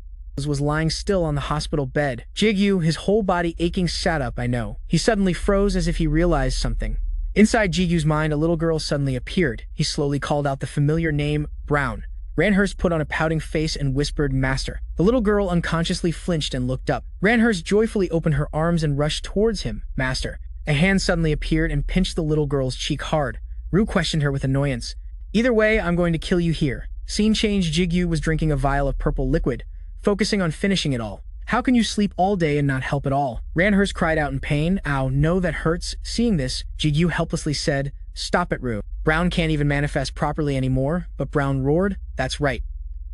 was lying still on the hospital bed. Jigu, his whole body aching, sat up. I know. He suddenly froze as if he realized something. Inside Jigu's mind, a little girl suddenly appeared. He slowly called out the familiar name, Brown. Ranhurst put on a pouting face and whispered, Master. The little girl unconsciously flinched and looked up. Ranhurst joyfully opened her arms and rushed towards him. Master. A hand suddenly appeared and pinched the little girl's cheek hard. Ru questioned her with annoyance. Either way, I'm going to kill you here. Scene change. Jigu was drinking a vial of purple liquid, focusing on finishing it all. How can you sleep all day and not help at all? Ranhurst cried out in pain. Ow, no, that hurts. Seeing this, Jigu helplessly said, Stop it, Ru. Brown can't even manifest properly anymore, but Brown roared, That's right.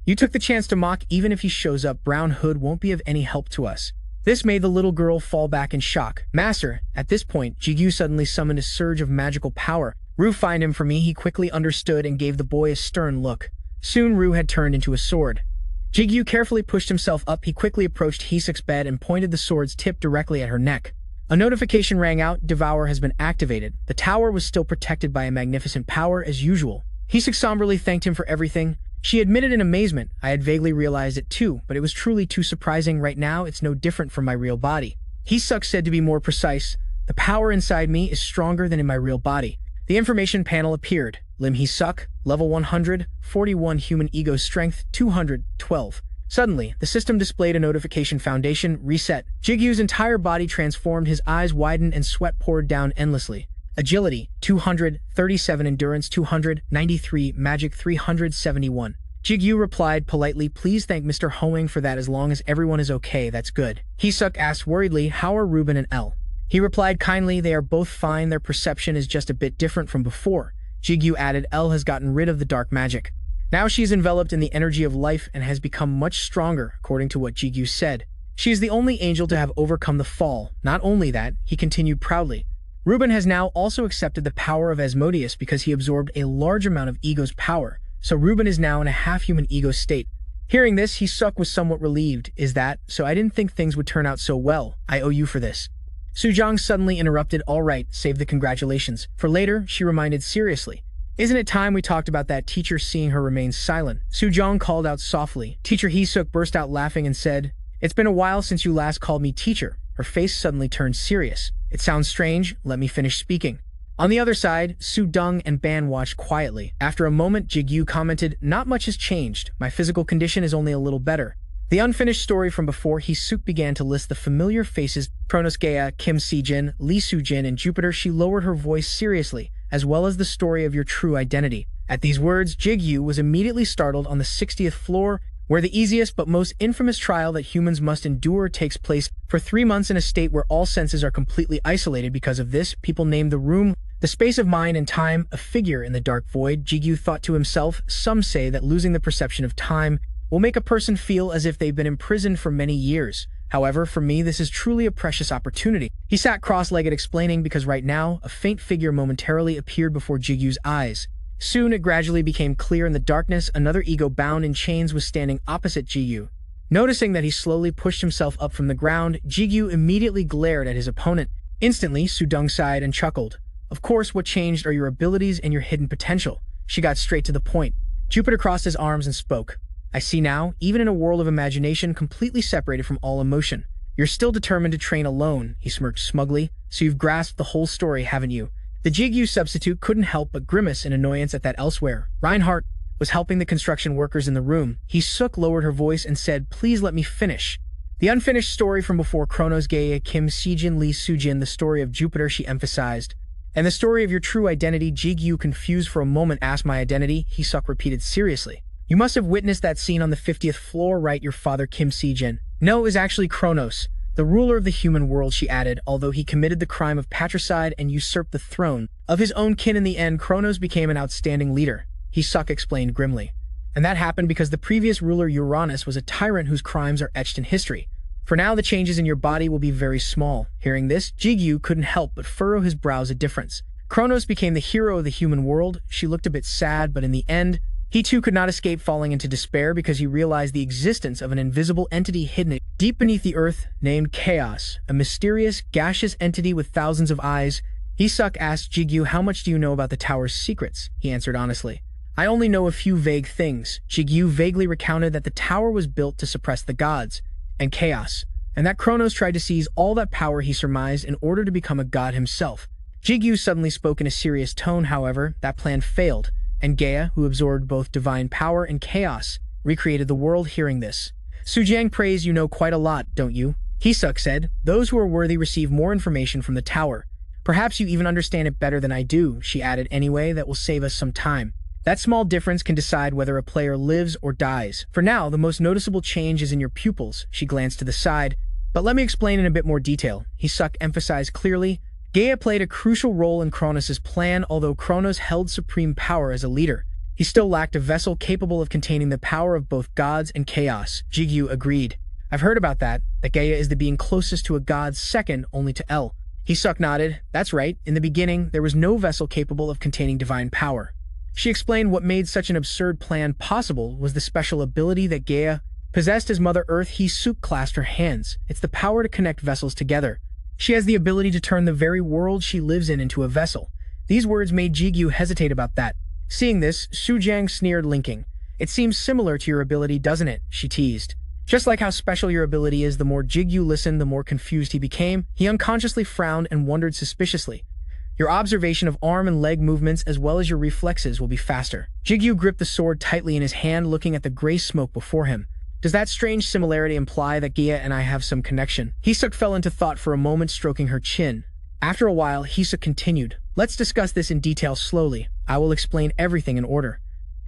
You took the chance to mock. Even if he shows up, Brown Hood won't be of any help to us. This made the little girl fall back in shock. Master, at this point, Jigu suddenly summoned a surge of magical power. Ru, find him for me. He quickly understood and gave the boy a stern look. Soon Ru had turned into a sword. Jigu carefully pushed himself up. He quickly approached Hisuk's bed and pointed the sword's tip directly at her neck. A notification rang out. Devour has been activated. The tower was still protected by a magnificent power as usual. Hisuk somberly thanked him for everything. She admitted in amazement, I had vaguely realized it too, but it was truly too surprising. Right now, it's no different from my real body. Hisuk said, to be more precise, the power inside me is stronger than in my real body. The information panel appeared. Lim Hisuk, level 100, 41 human ego strength, 212. Suddenly, the system displayed a notification. Foundation reset. Jigu's entire body transformed. His eyes widened and sweat poured down endlessly. Agility, 237. Endurance, 293. Magic, 371. Jigu replied politely, Please thank Mr. Hoang for that. As long as everyone is okay, that's good. Hisuk asked worriedly, How are Ruben and El? He replied kindly, They are both fine. Their perception is just a bit different from before. Jigu added, El has gotten rid of the dark magic. Now she is enveloped in the energy of life and has become much stronger, according to what Jigu said. She is the only angel to have overcome the fall. Not only that, he continued proudly, Ruben has now also accepted the power of Asmodeus because he absorbed a large amount of ego's power, so Ruben is now in a half-human ego state. Hearing this, Hisuk was somewhat relieved. Is that so? I didn't think things would turn out so well. I owe you for this. Sujong suddenly interrupted. All right, save the congratulations. For later, she reminded seriously. Isn't it time we talked about that? Teacher, seeing her remain silent, Sujong called out softly. Teacher Hisuk burst out laughing and said, It's been a while since you last called me teacher. Her face suddenly turned serious. It sounds strange. Let me finish speaking. On the other side, Su-dong and Ban watched quietly. After a moment, Jigu commented, "Not much has changed. My physical condition is only a little better." The unfinished story from before, Hee-suk began to list the familiar faces: Kronos, Gaia, Kim Si-jin, Lee Soo-jin, and Jupiter. She lowered her voice seriously, as well as the story of your true identity. At these words, Jigu was immediately startled. On the 60th floor, where the easiest but most infamous trial that humans must endure takes place for 3 months in a state where all senses are completely isolated. Because of this, people named the room the space of mind and time, a figure in the dark void. Jigu thought to himself, some say that losing the perception of time will make a person feel as if they've been imprisoned for many years. However, for me, this is truly a precious opportunity. He sat cross-legged explaining, because right now, a faint figure momentarily appeared before Jigu's eyes. Soon it gradually became clear in the darkness. Another ego bound in chains was standing opposite Jigu. Noticing that he slowly pushed himself up from the ground, Jigu immediately glared at his opponent. Instantly, Su-dong sighed and chuckled. Of course, what changed are your abilities and your hidden potential. She got straight to the point. Jupiter crossed his arms and spoke. I see now, even in a world of imagination completely separated from all emotion, you're still determined to train alone. He smirked smugly. So you've grasped the whole story, haven't you? The Jigu substitute couldn't help but grimace in annoyance at that. Elsewhere, Reinhardt was helping the construction workers in the room. Hee-suk lowered her voice and said, please let me finish. The unfinished story from before: Kronos, Gaia, Kim Si-jin, Lee Soo-jin, the story of Jupiter, she emphasized. And the story of your true identity. Jigu, confused for a moment, asked, my identity? Hee-suk repeated seriously. You must have witnessed that scene on the 50th floor, right? Your father, Kim Si-jin. No, it was actually Kronos, the ruler of the human world, she added. Although he committed the crime of patricide and usurped the throne of his own kin, in the end, Kronos became an outstanding leader. Hee-suk explained grimly. And that happened because the previous ruler, Uranus, was a tyrant whose crimes are etched in history. For now, the changes in your body will be very small. Hearing this, Jigu couldn't help but furrow his brows at difference. Kronos became the hero of the human world. She looked a bit sad, but in the end, he too could not escape falling into despair, because he realized the existence of an invisible entity hidden deep beneath the earth, named Chaos, a mysterious, gaseous entity with thousands of eyes. Hee-suk asked Jigu, how much do you know about the tower's secrets? He answered honestly. I only know a few vague things. Jigu vaguely recounted that the tower was built to suppress the gods and chaos, and that Kronos tried to seize all that power, he surmised, in order to become a god himself. Jigu suddenly spoke in a serious tone. However, that plan failed, and Gaia, who absorbed both divine power and chaos, recreated the world. Hearing this, Su-jang praised, you know quite a lot, don't you? Hee-suk said, those who are worthy receive more information from the tower. Perhaps you even understand it better than I do, she added. Anyway, that will save us some time. That small difference can decide whether a player lives or dies. For now, the most noticeable change is in your pupils. She glanced to the side. But let me explain in a bit more detail. Hee-suk emphasized clearly. Gaia played a crucial role in Kronos' plan. Although Kronos held supreme power as a leader, he still lacked a vessel capable of containing the power of both gods and chaos. Jigu agreed. I've heard about that Gaia is the being closest to a god, second only to El. Hee-suk nodded. That's right. In the beginning, there was no vessel capable of containing divine power. She explained what made such an absurd plan possible was the special ability that Gaia possessed as Mother Earth. Hee-suk clasped her hands. It's the power to connect vessels together. She has the ability to turn the very world she lives in into a vessel. These words made Jigu hesitate about that. Seeing this, Su-jang sneered, linking. It seems similar to your ability, doesn't it? She teased. Just like how special your ability is. The more Jigu listened, the more confused he became. He unconsciously frowned and wondered suspiciously. Your observation of arm and leg movements as well as your reflexes will be faster. Jigu gripped the sword tightly in his hand, looking at the gray smoke before him. Does that strange similarity imply that Gaia and I have some connection? Hee-suk fell into thought for a moment, stroking her chin. After a while, Hee-suk continued. Let's discuss this in detail slowly. I will explain everything in order.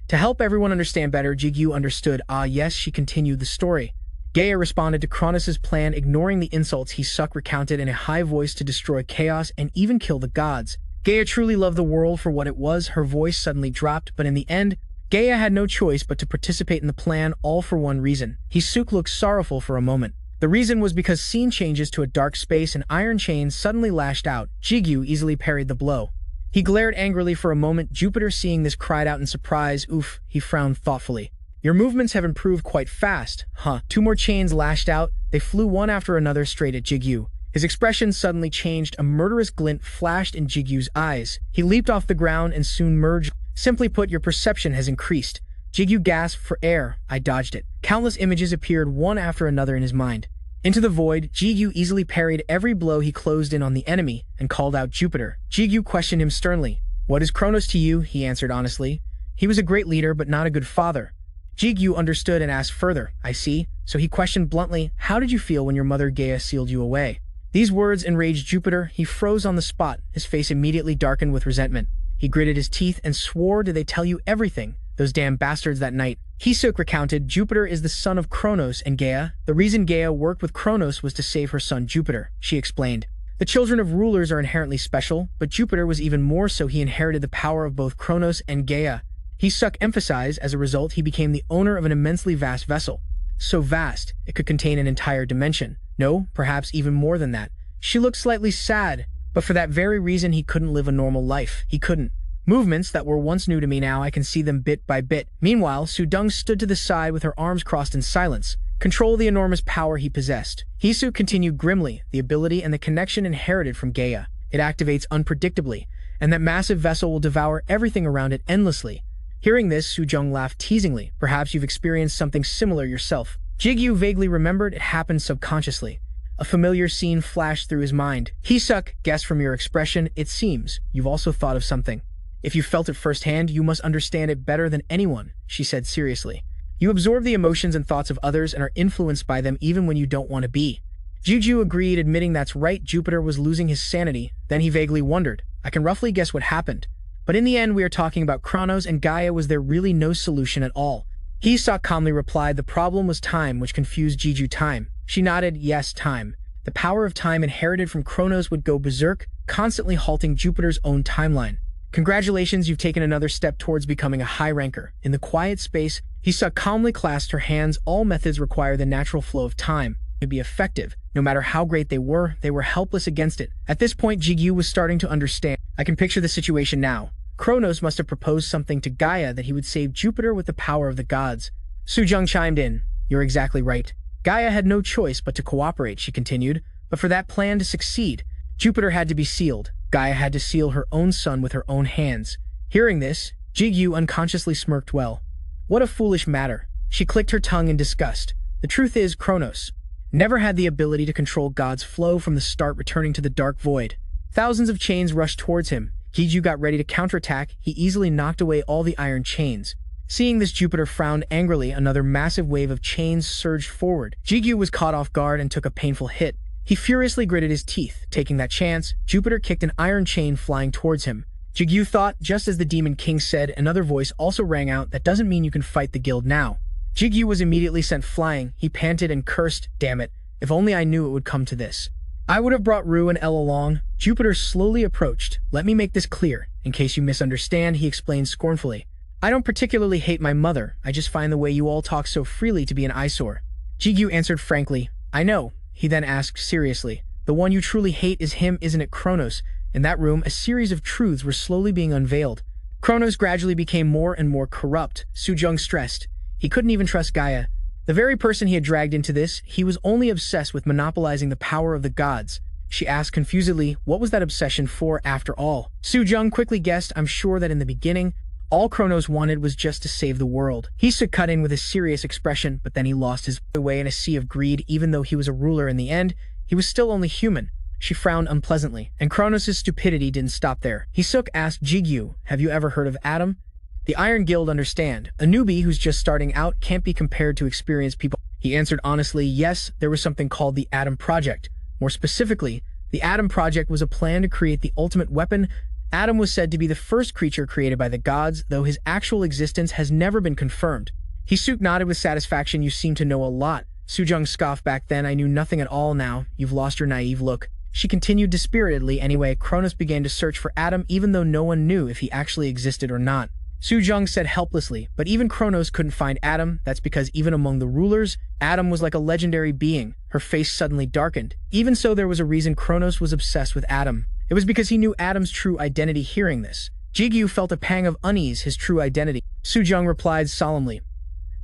To help everyone understand better, Jigu understood. Ah yes, she continued the story. Gaia responded to Kronos' plan, ignoring the insults Hee-suk recounted in a high voice, to destroy chaos and even kill the gods. Gaia truly loved the world for what it was. Her voice suddenly dropped, but in the end, Gaia had no choice but to participate in the plan, all for one reason. Hee-suk looked sorrowful for a moment. The reason was because scene changes to a dark space and iron chains suddenly lashed out. Jigu easily parried the blow. He glared angrily for a moment. Jupiter, seeing this, cried out in surprise. Oof, he frowned thoughtfully. Your movements have improved quite fast, huh? 2 more chains lashed out. They flew one after another straight at Jigu. His expression suddenly changed. A murderous glint flashed in Jigu's eyes. He leaped off the ground and soon merged. Simply put, your perception has increased. Jigu gasped for air. I dodged it. Countless images appeared one after another in his mind. Into the void, Jigu easily parried every blow. He closed in on the enemy and called out Jupiter. Jigu questioned him sternly. What is Kronos to you? He answered honestly. He was a great leader, but not a good father. Jigu understood and asked further. I see. So he questioned bluntly, how did you feel when your mother Gaia sealed you away? These words enraged Jupiter. He froze on the spot. His face immediately darkened with resentment. He gritted his teeth and swore, did they tell you everything? Those damn bastards that night. Hisuk recounted, Jupiter is the son of Kronos and Gaia. The reason Gaia worked with Kronos was to save her son Jupiter, she explained. The children of rulers are inherently special, but Jupiter was even more so. He inherited the power of both Kronos and Gaia. Hisuk emphasized, as a result, he became the owner of an immensely vast vessel. So vast, it could contain an entire dimension. No, perhaps even more than that. She looked slightly sad, but for that very reason he couldn't live a normal life. He couldn't. Movements that were once new to me now, I can see them bit by bit. Meanwhile, Sudong stood to the side with her arms crossed in silence. Control the enormous power he possessed. Hisuk continued grimly, the ability and the connection inherited from Gaia. It activates unpredictably, and that massive vessel will devour everything around it endlessly. Hearing this, Sujong laughed teasingly. Perhaps you've experienced something similar yourself. Jigu vaguely remembered it happened subconsciously. A familiar scene flashed through his mind. Hisuk guessed from your expression, it seems you've also thought of something. If you felt it firsthand, you must understand it better than anyone, she said seriously. You absorb the emotions and thoughts of others and are influenced by them even when you don't want to be. Juju agreed, admitting that's right. Jupiter was losing his sanity. Then he vaguely wondered, I can roughly guess what happened. But in the end, we are talking about Kronos and Gaia. Was there really no solution at all? Hisuk calmly replied, the problem was time, which confused Juju. Time. She nodded, yes, time. The power of time inherited from Kronos would go berserk, constantly halting Jupiter's own timeline. Congratulations, you've taken another step towards becoming a high ranker. In the quiet space, Hisuk calmly clasped her hands. All methods require the natural flow of time to be effective. No matter how great they were helpless against it. At this point, Jigu was starting to understand. I can picture the situation now. Kronos must have proposed something to Gaia that he would save Jupiter with the power of the gods. Sujong chimed in. You're exactly right. Gaia had no choice but to cooperate, she continued. But for that plan to succeed, Jupiter had to be sealed. Gaia had to seal her own son with her own hands. Hearing this, Jigu unconsciously smirked. Well, what a foolish matter. She clicked her tongue in disgust. The truth is, Kronos never had the ability to control God's flow from the start, returning to the dark void. Thousands of chains rushed towards him. Jigu got ready to counterattack. He easily knocked away all the iron chains. Seeing this, Jupiter frowned angrily. Another massive wave of chains surged forward. Jigu was caught off guard and took a painful hit. He furiously gritted his teeth. Taking that chance, Jupiter kicked an iron chain flying towards him. Jigu thought, just as the Demon King said. Another voice also rang out, that doesn't mean you can fight the guild now. Jigu was immediately sent flying. He panted and cursed, damn it, if only I knew it would come to this. I would have brought Ru and El along. Jupiter slowly approached. Let me make this clear, in case you misunderstand, he explained scornfully. I don't particularly hate my mother, I just find the way you all talk so freely to be an eyesore. Jigu answered frankly. I know. He then asked seriously. The one you truly hate is him, isn't it, Kronos? In that room, a series of truths were slowly being unveiled. Kronos gradually became more and more corrupt. Sujong stressed. He couldn't even trust Gaia. The very person he had dragged into this, he was only obsessed with monopolizing the power of the gods. She asked confusedly, what was that obsession for after all? Sujong quickly guessed, I'm sure that in the beginning, all Kronos wanted was just to save the world. Hisuk cut in with a serious expression, but then he lost his way in a sea of greed. Even though he was a ruler in the end, he was still only human. She frowned unpleasantly, and Kronos' stupidity didn't stop there. Hisuk asked Jigu, have you ever heard of Adam? The Iron Guild understand. A newbie who's just starting out can't be compared to experienced people. He answered honestly, yes, there was something called the Atom Project. More specifically, the Atom Project was a plan to create the ultimate weapon. Adam was said to be the first creature created by the gods, though his actual existence has never been confirmed. Hisuk nodded with satisfaction. You seem to know a lot. Sujong scoffed back then. I knew nothing at all now. You've lost your naive look. She continued dispiritedly. Anyway, Kronos began to search for Adam even though no one knew if he actually existed or not. Sujong said helplessly, but even Kronos couldn't find Adam. That's because even among the rulers, Adam was like a legendary being. Her face suddenly darkened. Even so, there was a reason Kronos was obsessed with Adam. It was because he knew Adam's true identity. Hearing this, Jigu felt a pang of unease. His true identity. Sujong replied solemnly,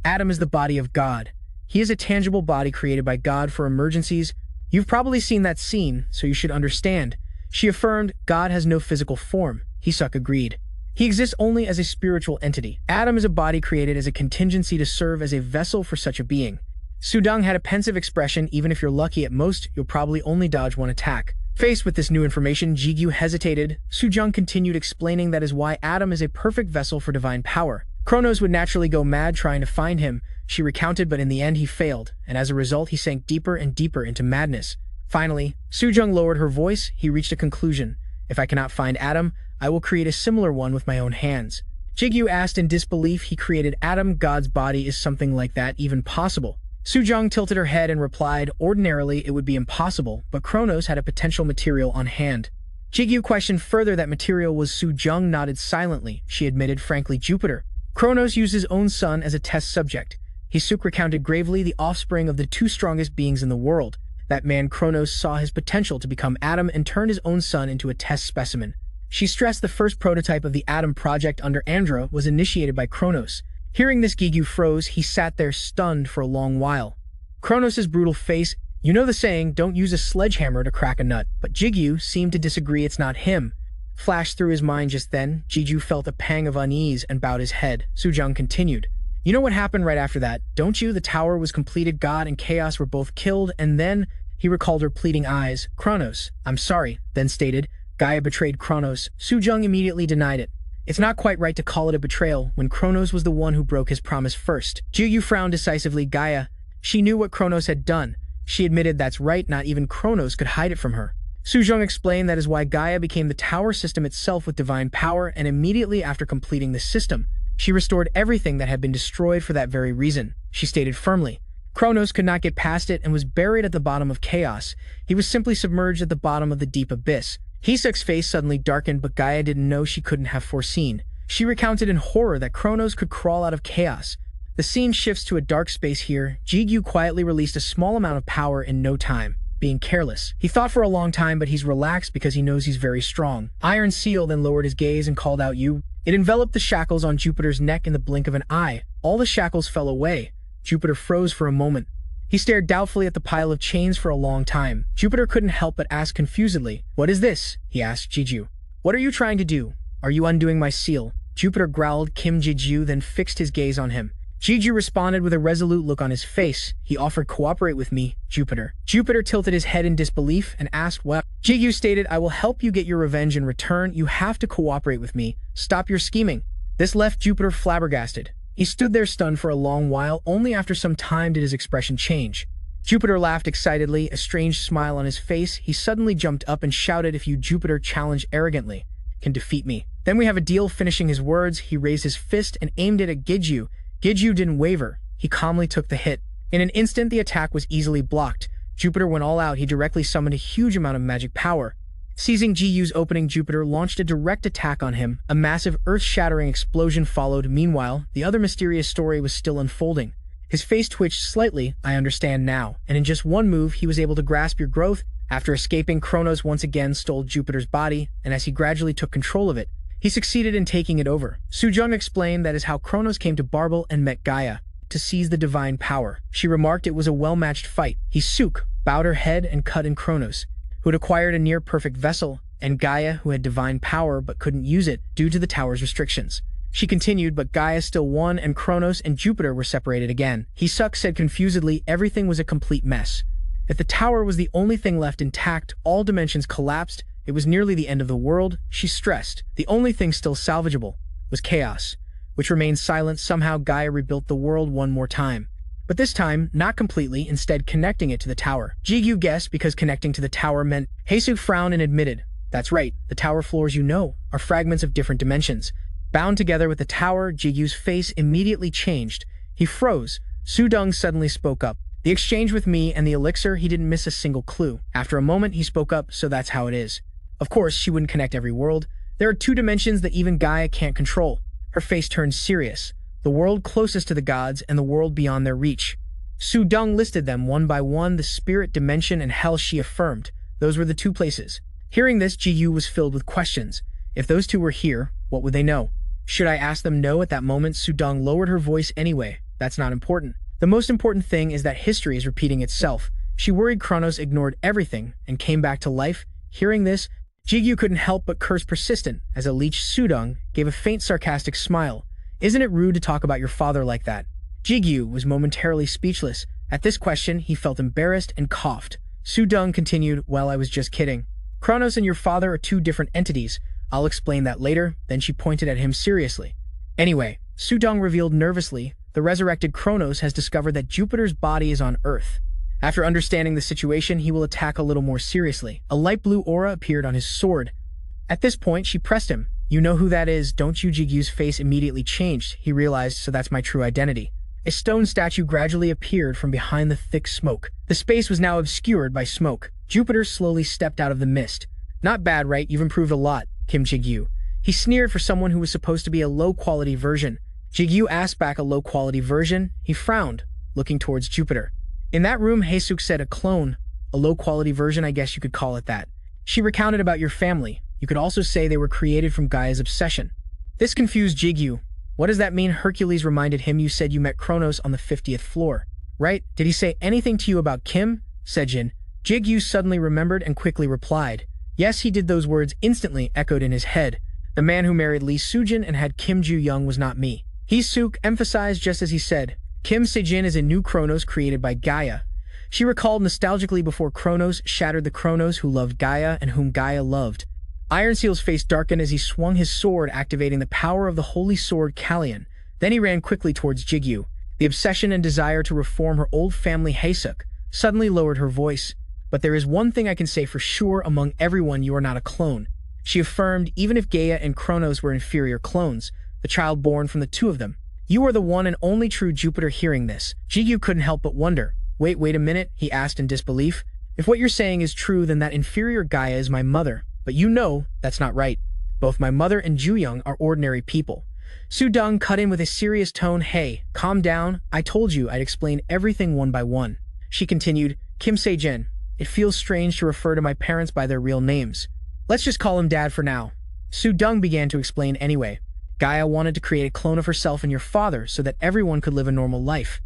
Adam is the body of God. He is a tangible body created by God for emergencies. You've probably seen that scene, so you should understand. She affirmed, God has no physical form. Hisuk agreed. He exists only as a spiritual entity. Adam is a body created as a contingency to serve as a vessel for such a being. Sudong had a pensive expression. Even if you're lucky at most, you'll probably only dodge one attack. Faced with this new information, Jigu hesitated. Sujong continued explaining that is why Adam is a perfect vessel for divine power. Kronos would naturally go mad trying to find him, she recounted, but in the end he failed, and as a result he sank deeper and deeper into madness. Finally, Sujong lowered her voice. He reached a conclusion. If I cannot find Adam, I will create a similar one with my own hands. Jigu asked in disbelief. He created Adam, God's body. Is something like that even possible? Sujong tilted her head and replied, ordinarily it would be impossible, but Kronos had a potential material on hand. Jigu questioned further. That material was. Sujong nodded silently. She admitted frankly, Jupiter. Kronos used his own son as a test subject. Hisuk recounted gravely, the offspring of the two strongest beings in the world. That man Kronos saw his potential to become Adam and turned his own son into a test specimen. She stressed the first prototype of the Adam project under Andra was initiated by Kronos. Hearing this, Jigu froze. He sat there stunned for a long while. Kronos' brutal face, you know the saying, don't use a sledgehammer to crack a nut, but Jigu seemed to disagree. It's not him. Flashed through his mind just then. Jigu felt a pang of unease and bowed his head. Sujong continued. You know what happened right after that, don't you? The tower was completed. God and Chaos were both killed, and then he recalled her pleading eyes. Kronos, I'm sorry, then stated. Gaia betrayed Kronos. Sujong immediately denied it. It's not quite right to call it a betrayal when Kronos was the one who broke his promise first. Jigu frowned decisively. Gaia, she knew what Kronos had done. She admitted that's right, not even Kronos could hide it from her. Sujong explained that is why Gaia became the tower system itself with divine power, and immediately after completing the system, she restored everything that had been destroyed for that very reason. She stated firmly, Kronos could not get past it and was buried at the bottom of chaos. He was simply submerged at the bottom of the deep abyss. Hisuk's face suddenly darkened, but Gaia didn't know. She couldn't have foreseen. She recounted in horror that Kronos could crawl out of chaos. The scene shifts to a dark space here. Jigu quietly released a small amount of power in no time, being careless. He thought for a long time, but he's relaxed because he knows he's very strong. Iron Seal then lowered his gaze and called out, you. It enveloped the shackles on Jupiter's neck in the blink of an eye. All the shackles fell away. Jupiter froze for a moment. He stared doubtfully at the pile of chains for a long time. Jupiter couldn't help but ask confusedly, what is this? He asked Jigu. What are you trying to do? Are you undoing my seal? Jupiter growled. Kim Jigu then fixed his gaze on him. Jigu responded with a resolute look on his face. He offered, cooperate with me, Jupiter. Jupiter tilted his head in disbelief and asked what? Jigu stated, I will help you get your revenge in return. You have to cooperate with me. Stop your scheming. This left Jupiter flabbergasted. He stood there stunned for a long while. Only after some time did his expression change. Jupiter laughed excitedly, a strange smile on his face. He suddenly jumped up and shouted, if you, Jupiter, challenged arrogantly, can defeat me, then we have a deal. Finishing his words, he raised his fist and aimed it at Jigu. Jigu didn't waver. He calmly took the hit. In an instant, the attack was easily blocked. Jupiter went all out. He directly summoned a huge amount of magic power. Seizing Jigu's opening, Jupiter launched a direct attack on him. A massive earth-shattering explosion followed. Meanwhile, the other mysterious story was still unfolding. His face twitched slightly. I understand now. And in just one move, he was able to grasp your growth. After escaping, Kronos once again stole Jupiter's body, and as he gradually took control of it, he succeeded in taking it over. Sujong explained that is how Kronos came to Barbel and met Gaia, to seize the divine power. She remarked it was a well-matched fight. Hisuk bowed her head and cut in Kronos, who had acquired a near-perfect vessel, and Gaia, who had divine power but couldn't use it due to the tower's restrictions. She continued, but Gaia still won, and Kronos and Jupiter were separated again. Hisuk said confusedly, everything was a complete mess. If the tower was the only thing left intact, all dimensions collapsed. It was nearly the end of the world, she stressed. The only thing still salvageable was chaos, which remained silent. Somehow Gaia rebuilt the world one more time. But this time, not completely, instead connecting it to the tower. Jigu guessed because connecting to the tower meant. Hisuk frowned and admitted, that's right, the tower floors you know are fragments of different dimensions. Bound together with the tower, Jigu's face immediately changed. He froze. Sudong suddenly spoke up. The exchange with me and the elixir, he didn't miss a single clue. After a moment, he spoke up, so that's how it is. Of course, she wouldn't connect every world. There are two dimensions that even Gaia can't control. Her face turned serious. The world closest to the gods and the world beyond their reach. Sudong listed them one by one, the spirit dimension and hell, she affirmed. Those were the two places. Hearing this, Jigu was filled with questions. If those two were here, what would they know? Should I ask them no at that moment? Sudong lowered her voice anyway. That's not important. The most important thing is that history is repeating itself. She worried Kronos ignored everything and came back to life. Hearing this, Jigu couldn't help but curse persistent as a leech Sudong gave a faint sarcastic smile. Isn't it rude to talk about your father like that? Jigu was momentarily speechless. At this question, he felt embarrassed and coughed. Sudong continued, well, I was just kidding. Kronos and your father are two different entities. I'll explain that later. Then she pointed at him seriously. Anyway, Sudong revealed nervously, the resurrected Kronos has discovered that Jupiter's body is on Earth. After understanding the situation, he will attack a little more seriously. A light blue aura appeared on his sword. At this point, she pressed him. You know who that is, don't you? Jigu's face immediately changed. He realized, so that's my true identity. A stone statue gradually appeared from behind the thick smoke. The space was now obscured by smoke. Jupiter slowly stepped out of the mist. Not bad, right? You've improved a lot, Kim Jigu. He sneered for someone who was supposed to be a low-quality version. Jigu asked back a low-quality version. He frowned, looking towards Jupiter. In that room, Haesuk said a clone. A low-quality version, I guess you could call it that. She recounted about your family. You could also say they were created from Gaia's obsession. This confused Jigu. What does that mean? Hercules reminded him you said you met Kronos on the 50th floor. Right? Did he say anything to you about Kim? Sejin. Jigu suddenly remembered and quickly replied. Yes, he did. Those words instantly echoed in his head. The man who married Lee Sujin and had Kim Ju-young was not me. Haesuk emphasized just as he said. Kim Sejin is a new Kronos created by Gaia. She recalled nostalgically before Kronos shattered the Kronos who loved Gaia and whom Gaia loved. Ironseal's face darkened as he swung his sword, activating the power of the holy sword Kallian. Then he ran quickly towards Jigu. The obsession and desire to reform her old family Haesuk suddenly lowered her voice. But there is one thing I can say for sure, among everyone you are not a clone. She affirmed, even if Gaia and Kronos were inferior clones, the child born from the two of them. You are the one and only true Jupiter. Hearing this, Jigu couldn't help but wonder. Wait a minute, he asked in disbelief. If what you're saying is true, then that inferior Gaia is my mother. But you know, that's not right. Both my mother and Ju-young are ordinary people. Sudong cut in with a serious tone. Hey, calm down. I told you I'd explain everything one by one. She continued, Kim Sejin, it feels strange to refer to my parents by their real names. Let's just call him Dad for now. Sudong began to explain anyway. Gaia wanted to create a clone of herself and your father so that everyone could live a normal life.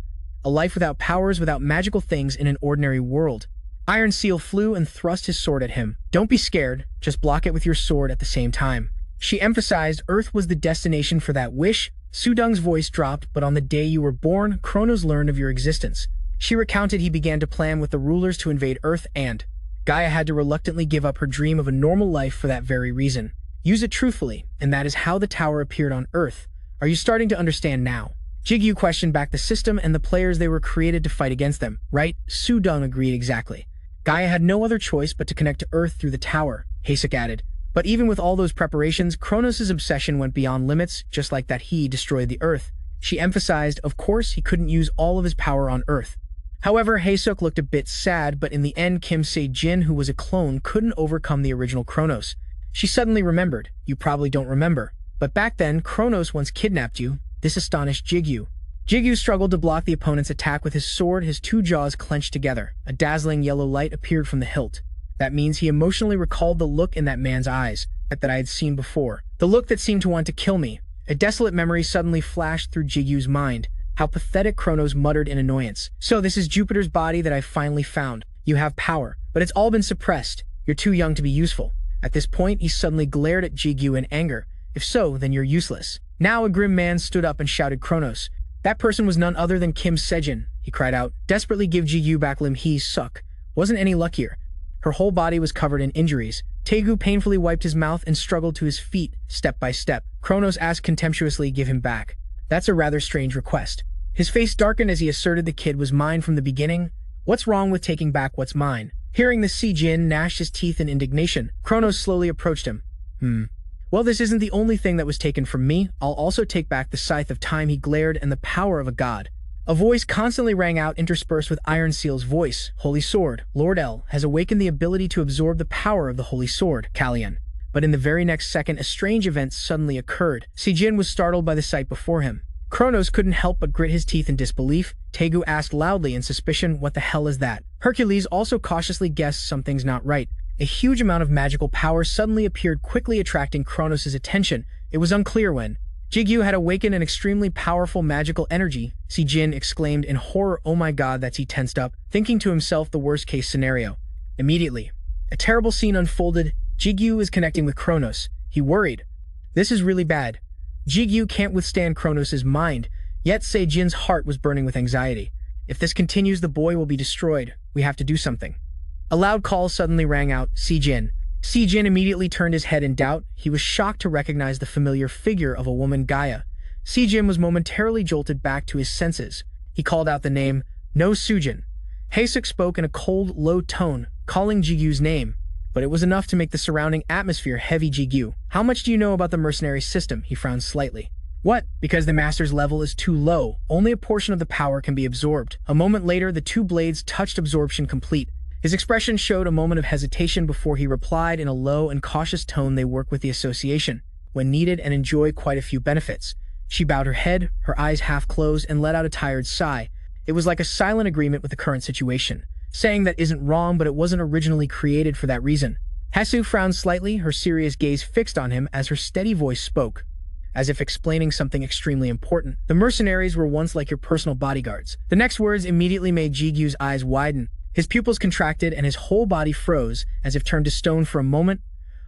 A life without powers, without magical things in an ordinary world. Iron Seal flew and thrust his sword at him. Don't be scared, just block it with your sword at the same time. She emphasized Earth was the destination for that wish. Sudong's voice dropped, but on the day you were born, Kronos learned of your existence. She recounted he began to plan with the rulers to invade Earth and Gaia had to reluctantly give up her dream of a normal life for that very reason. Use it truthfully, and that is how the tower appeared on Earth. Are you starting to understand now? Jigu questioned back the system and the players they were created to fight against them, right? Sudong agreed exactly. Gaia had no other choice but to connect to Earth through the tower, Haesuk added. But even with all those preparations, Kronos' obsession went beyond limits, just like that he destroyed the Earth. She emphasized, of course, he couldn't use all of his power on Earth. However, Haesuk looked a bit sad, but in the end Kim Se-jin, who was a clone, couldn't overcome the original Kronos. She suddenly remembered. You probably don't remember. But back then, Kronos once kidnapped you. This astonished Jigu. Jigu struggled to block the opponent's attack with his sword, his two jaws clenched together. A dazzling yellow light appeared from the hilt. That means he emotionally recalled the look in that man's eyes that I had seen before. The look that seemed to want to kill me. A desolate memory suddenly flashed through Jigu's mind. How pathetic, Kronos muttered in annoyance. So this is Jupiter's body that I finally found. You have power, but it's all been suppressed. You're too young to be useful. At this point, he suddenly glared at Jigu in anger. If so, then you're useless. Now a grim man stood up and shouted, Kronos. That person was none other than Kim Sejin, he cried out. Desperately give Jigu back limb. He suck. Wasn't any luckier. Her whole body was covered in injuries. Tegu painfully wiped his mouth and struggled to his feet, step by step. Kronos asked contemptuously, give him back. That's a rather strange request. His face darkened as he asserted the kid was mine from the beginning. What's wrong with taking back what's mine? Hearing this, Sejin gnashed his teeth in indignation. Kronos slowly approached him. Well, this isn't the only thing that was taken from me. I'll also take back the scythe of time, he glared, and the power of a god. A voice constantly rang out, interspersed with Iron Seal's voice. Holy Sword, Lord L, has awakened the ability to absorb the power of the Holy Sword, Kallian. But in the very next second, a strange event suddenly occurred. Sejin was startled by the sight before him. Kronos couldn't help but grit his teeth in disbelief. Tegu asked loudly in suspicion, what the hell is that? Hercules also cautiously guessed something's not right. A huge amount of magical power suddenly appeared, quickly attracting Kronos' attention. It was unclear when. Jigu had awakened an extremely powerful magical energy. Sejin exclaimed in horror, oh my god, he tensed up, thinking to himself the worst-case scenario. Immediately, a terrible scene unfolded. Jigu is connecting with Kronos. He worried. This is really bad. Jigu can't withstand Kronos' mind, yet Sejin's heart was burning with anxiety. If this continues, the boy will be destroyed. We have to do something. A loud call suddenly rang out, Sejin. Sejin immediately turned his head in doubt. He was shocked to recognize the familiar figure of a woman, Gaia. Sejin was momentarily jolted back to his senses. He called out the name, No Sujin. Haesuk spoke in a cold, low tone, calling Jigu's name. But it was enough to make the surrounding atmosphere heavy. Jigu, how much do you know about the mercenary system? He frowned slightly. What? Because the master's level is too low. Only a portion of the power can be absorbed. A moment later, the two blades touched absorption complete. His expression showed a moment of hesitation before he replied in a low and cautious tone. They work with the association, when needed, and enjoy quite a few benefits. She bowed her head, her eyes half closed, and let out a tired sigh. It was like a silent agreement with the current situation, saying that isn't wrong, but it wasn't originally created for that reason. Hasu frowned slightly, her serious gaze fixed on him as her steady voice spoke, as if explaining something extremely important. The mercenaries were once like your personal bodyguards. The next words immediately made Jigu's eyes widen. His pupils contracted and his whole body froze, as if turned to stone for a moment.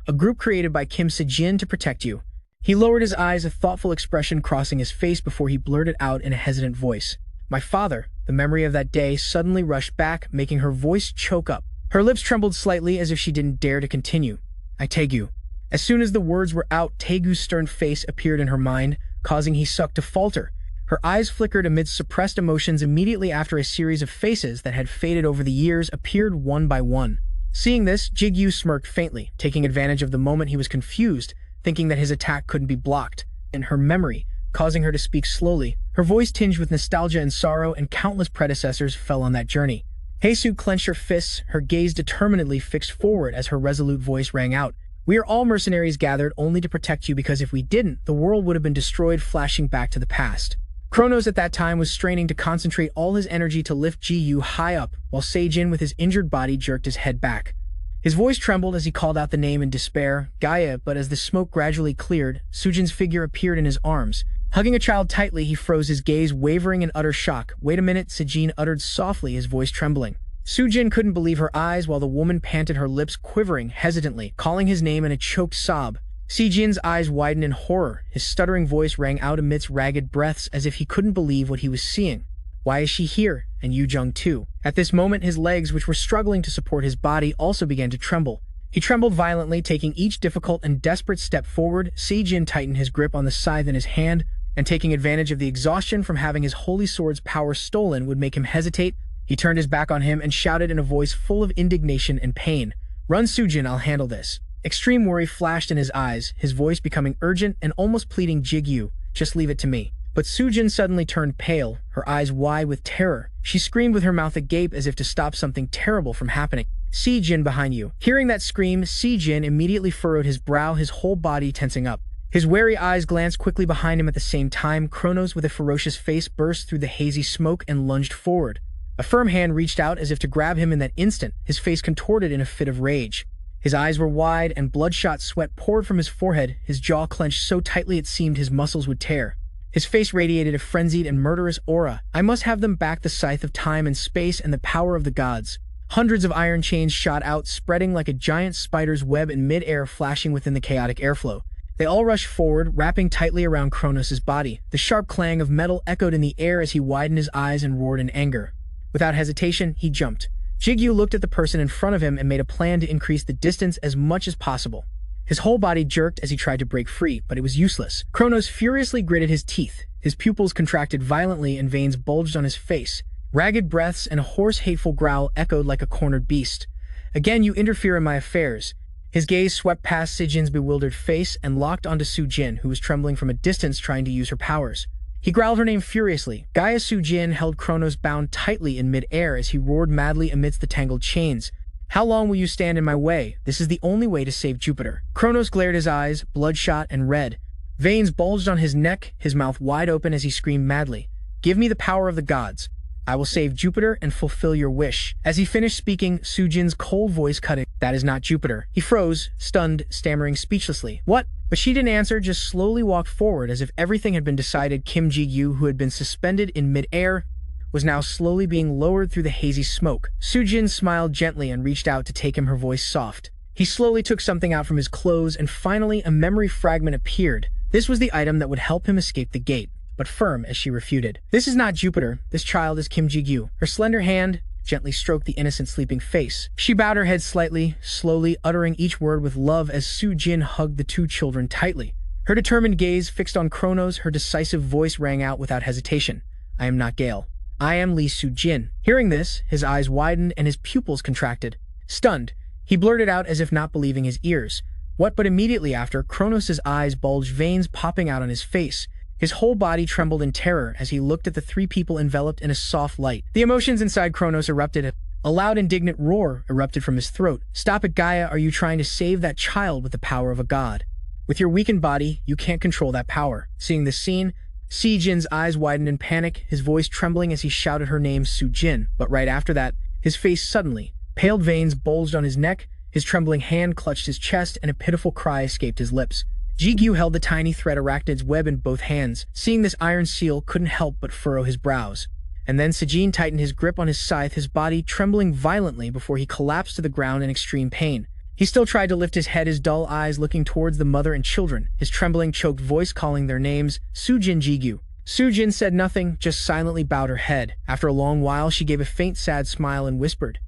A group created by Kim Sejin to protect you. He lowered his eyes, a thoughtful expression crossing his face before he blurted out in a hesitant voice. My father. The memory of that day suddenly rushed back, making her voice choke up. Her lips trembled slightly as if she didn't dare to continue. I Tegu. As soon as the words were out, Tegu's stern face appeared in her mind, causing Haesuk to falter. Her eyes flickered amidst suppressed emotions immediately after a series of faces that had faded over the years appeared one by one. Seeing this, Jigu smirked faintly, taking advantage of the moment. He was confused, thinking that his attack couldn't be blocked. In her memory, causing her to speak slowly, her voice tinged with nostalgia and sorrow, and countless predecessors fell on that journey. Haesuk clenched her fists, her gaze determinedly fixed forward as her resolute voice rang out. We are all mercenaries gathered only to protect you, because if we didn't, the world would have been destroyed, flashing back to the past. Kronos at that time was straining to concentrate all his energy to lift Jigu high up, while Sejin with his injured body jerked his head back. His voice trembled as he called out the name in despair, Gaia, but as the smoke gradually cleared, Sujin's figure appeared in his arms. Hugging a child tightly, he froze, his gaze wavering in utter shock. Wait a minute, Sejin uttered softly, his voice trembling. Sujin couldn't believe her eyes while the woman panted, her lips quivering hesitantly, calling his name in a choked sob. Sejin's eyes widened in horror. His stuttering voice rang out amidst ragged breaths as if he couldn't believe what he was seeing. Why is she here? And Yujung too. At this moment, his legs, which were struggling to support his body, also began to tremble. He trembled violently, taking each difficult and desperate step forward. Sejin tightened his grip on the scythe in his hand, and taking advantage of the exhaustion from having his holy sword's power stolen would make him hesitate. He turned his back on him and shouted in a voice full of indignation and pain, Run, Sujin, I'll handle this. Extreme worry flashed in his eyes, his voice becoming urgent and almost pleading. Jigu, just leave it to me. But Sujin suddenly turned pale, her eyes wide with terror. She screamed with her mouth agape as if to stop something terrible from happening. Sejin, behind you. Hearing that scream, Sejin immediately furrowed his brow, his whole body tensing up. His wary eyes glanced quickly behind him at the same time. Kronos, with a ferocious face, burst through the hazy smoke and lunged forward. A firm hand reached out as if to grab him in that instant, his face contorted in a fit of rage. His eyes were wide and bloodshot sweat poured from his forehead, his jaw clenched so tightly it seemed his muscles would tear. His face radiated a frenzied and murderous aura. I must have them back, the scythe of time and space and the power of the gods. Hundreds of iron chains shot out, spreading like a giant spider's web in mid-air, flashing within the chaotic airflow. They all rushed forward, wrapping tightly around Kronos' body. The sharp clang of metal echoed in the air as he widened his eyes and roared in anger. Without hesitation, he jumped. Jigu looked at the person in front of him and made a plan to increase the distance as much as possible. His whole body jerked as he tried to break free, but it was useless. Kronos furiously gritted his teeth. His pupils contracted violently and veins bulged on his face. Ragged breaths and a hoarse, hateful growl echoed like a cornered beast. Again, you interfere in my affairs. His gaze swept past Sejin's bewildered face and locked onto Sujin, who was trembling from a distance trying to use her powers. He growled her name furiously. Gaia. Sujin held Kronos bound tightly in mid-air as he roared madly amidst the tangled chains. How long will you stand in my way? This is the only way to save Jupiter. Kronos glared, his eyes bloodshot and red. Veins bulged on his neck, his mouth wide open as he screamed madly. Give me the power of the gods. I will save Jupiter and fulfill your wish. As he finished speaking, Sujin's cold voice cut in. That is not Jupiter. He froze, stunned, stammering speechlessly. What? But she didn't answer, just slowly walked forward as if everything had been decided. Kim Jigu, who had been suspended in mid-air, was now slowly being lowered through the hazy smoke. Sujin smiled gently and reached out to take him, her voice soft. He slowly took something out from his clothes, and finally a memory fragment appeared. This was the item that would help him escape the gate, but firm as she refuted. "This is not Jupiter. This child is Kim Jigu." Her slender hand gently stroked the innocent sleeping face. She bowed her head slightly, slowly uttering each word with love as Soo-jin hugged the two children tightly. Her determined gaze fixed on Kronos, her decisive voice rang out without hesitation. "I am not Gale. I am Lee Soo-jin." Hearing this, his eyes widened and his pupils contracted. Stunned, he blurted out as if not believing his ears. "What?" But immediately after, Kronos' eyes bulged, veins popping out on his face. His whole body trembled in terror as he looked at the three people enveloped in a soft light. The emotions inside Kronos erupted. A loud, indignant roar erupted from his throat. "Stop it, Gaia! Are you trying to save that child with the power of a god? With your weakened body, you can't control that power." Seeing this scene, Si-jin's eyes widened in panic, his voice trembling as he shouted her name, Soo-jin. But right after that, his face suddenly paled, veins bulged on his neck, his trembling hand clutched his chest, and a pitiful cry escaped his lips. Jigu held the tiny thread arachnid's web in both hands. Seeing this iron seal couldn't help but furrow his brows. And then Si-jin tightened his grip on his scythe, his body trembling violently before he collapsed to the ground in extreme pain. He still tried to lift his head, his dull eyes looking towards the mother and children, his trembling, choked voice calling their names, Soo-jin, Jigu. Soo-jin said nothing, just silently bowed her head. After a long while, she gave a faint, sad smile and whispered,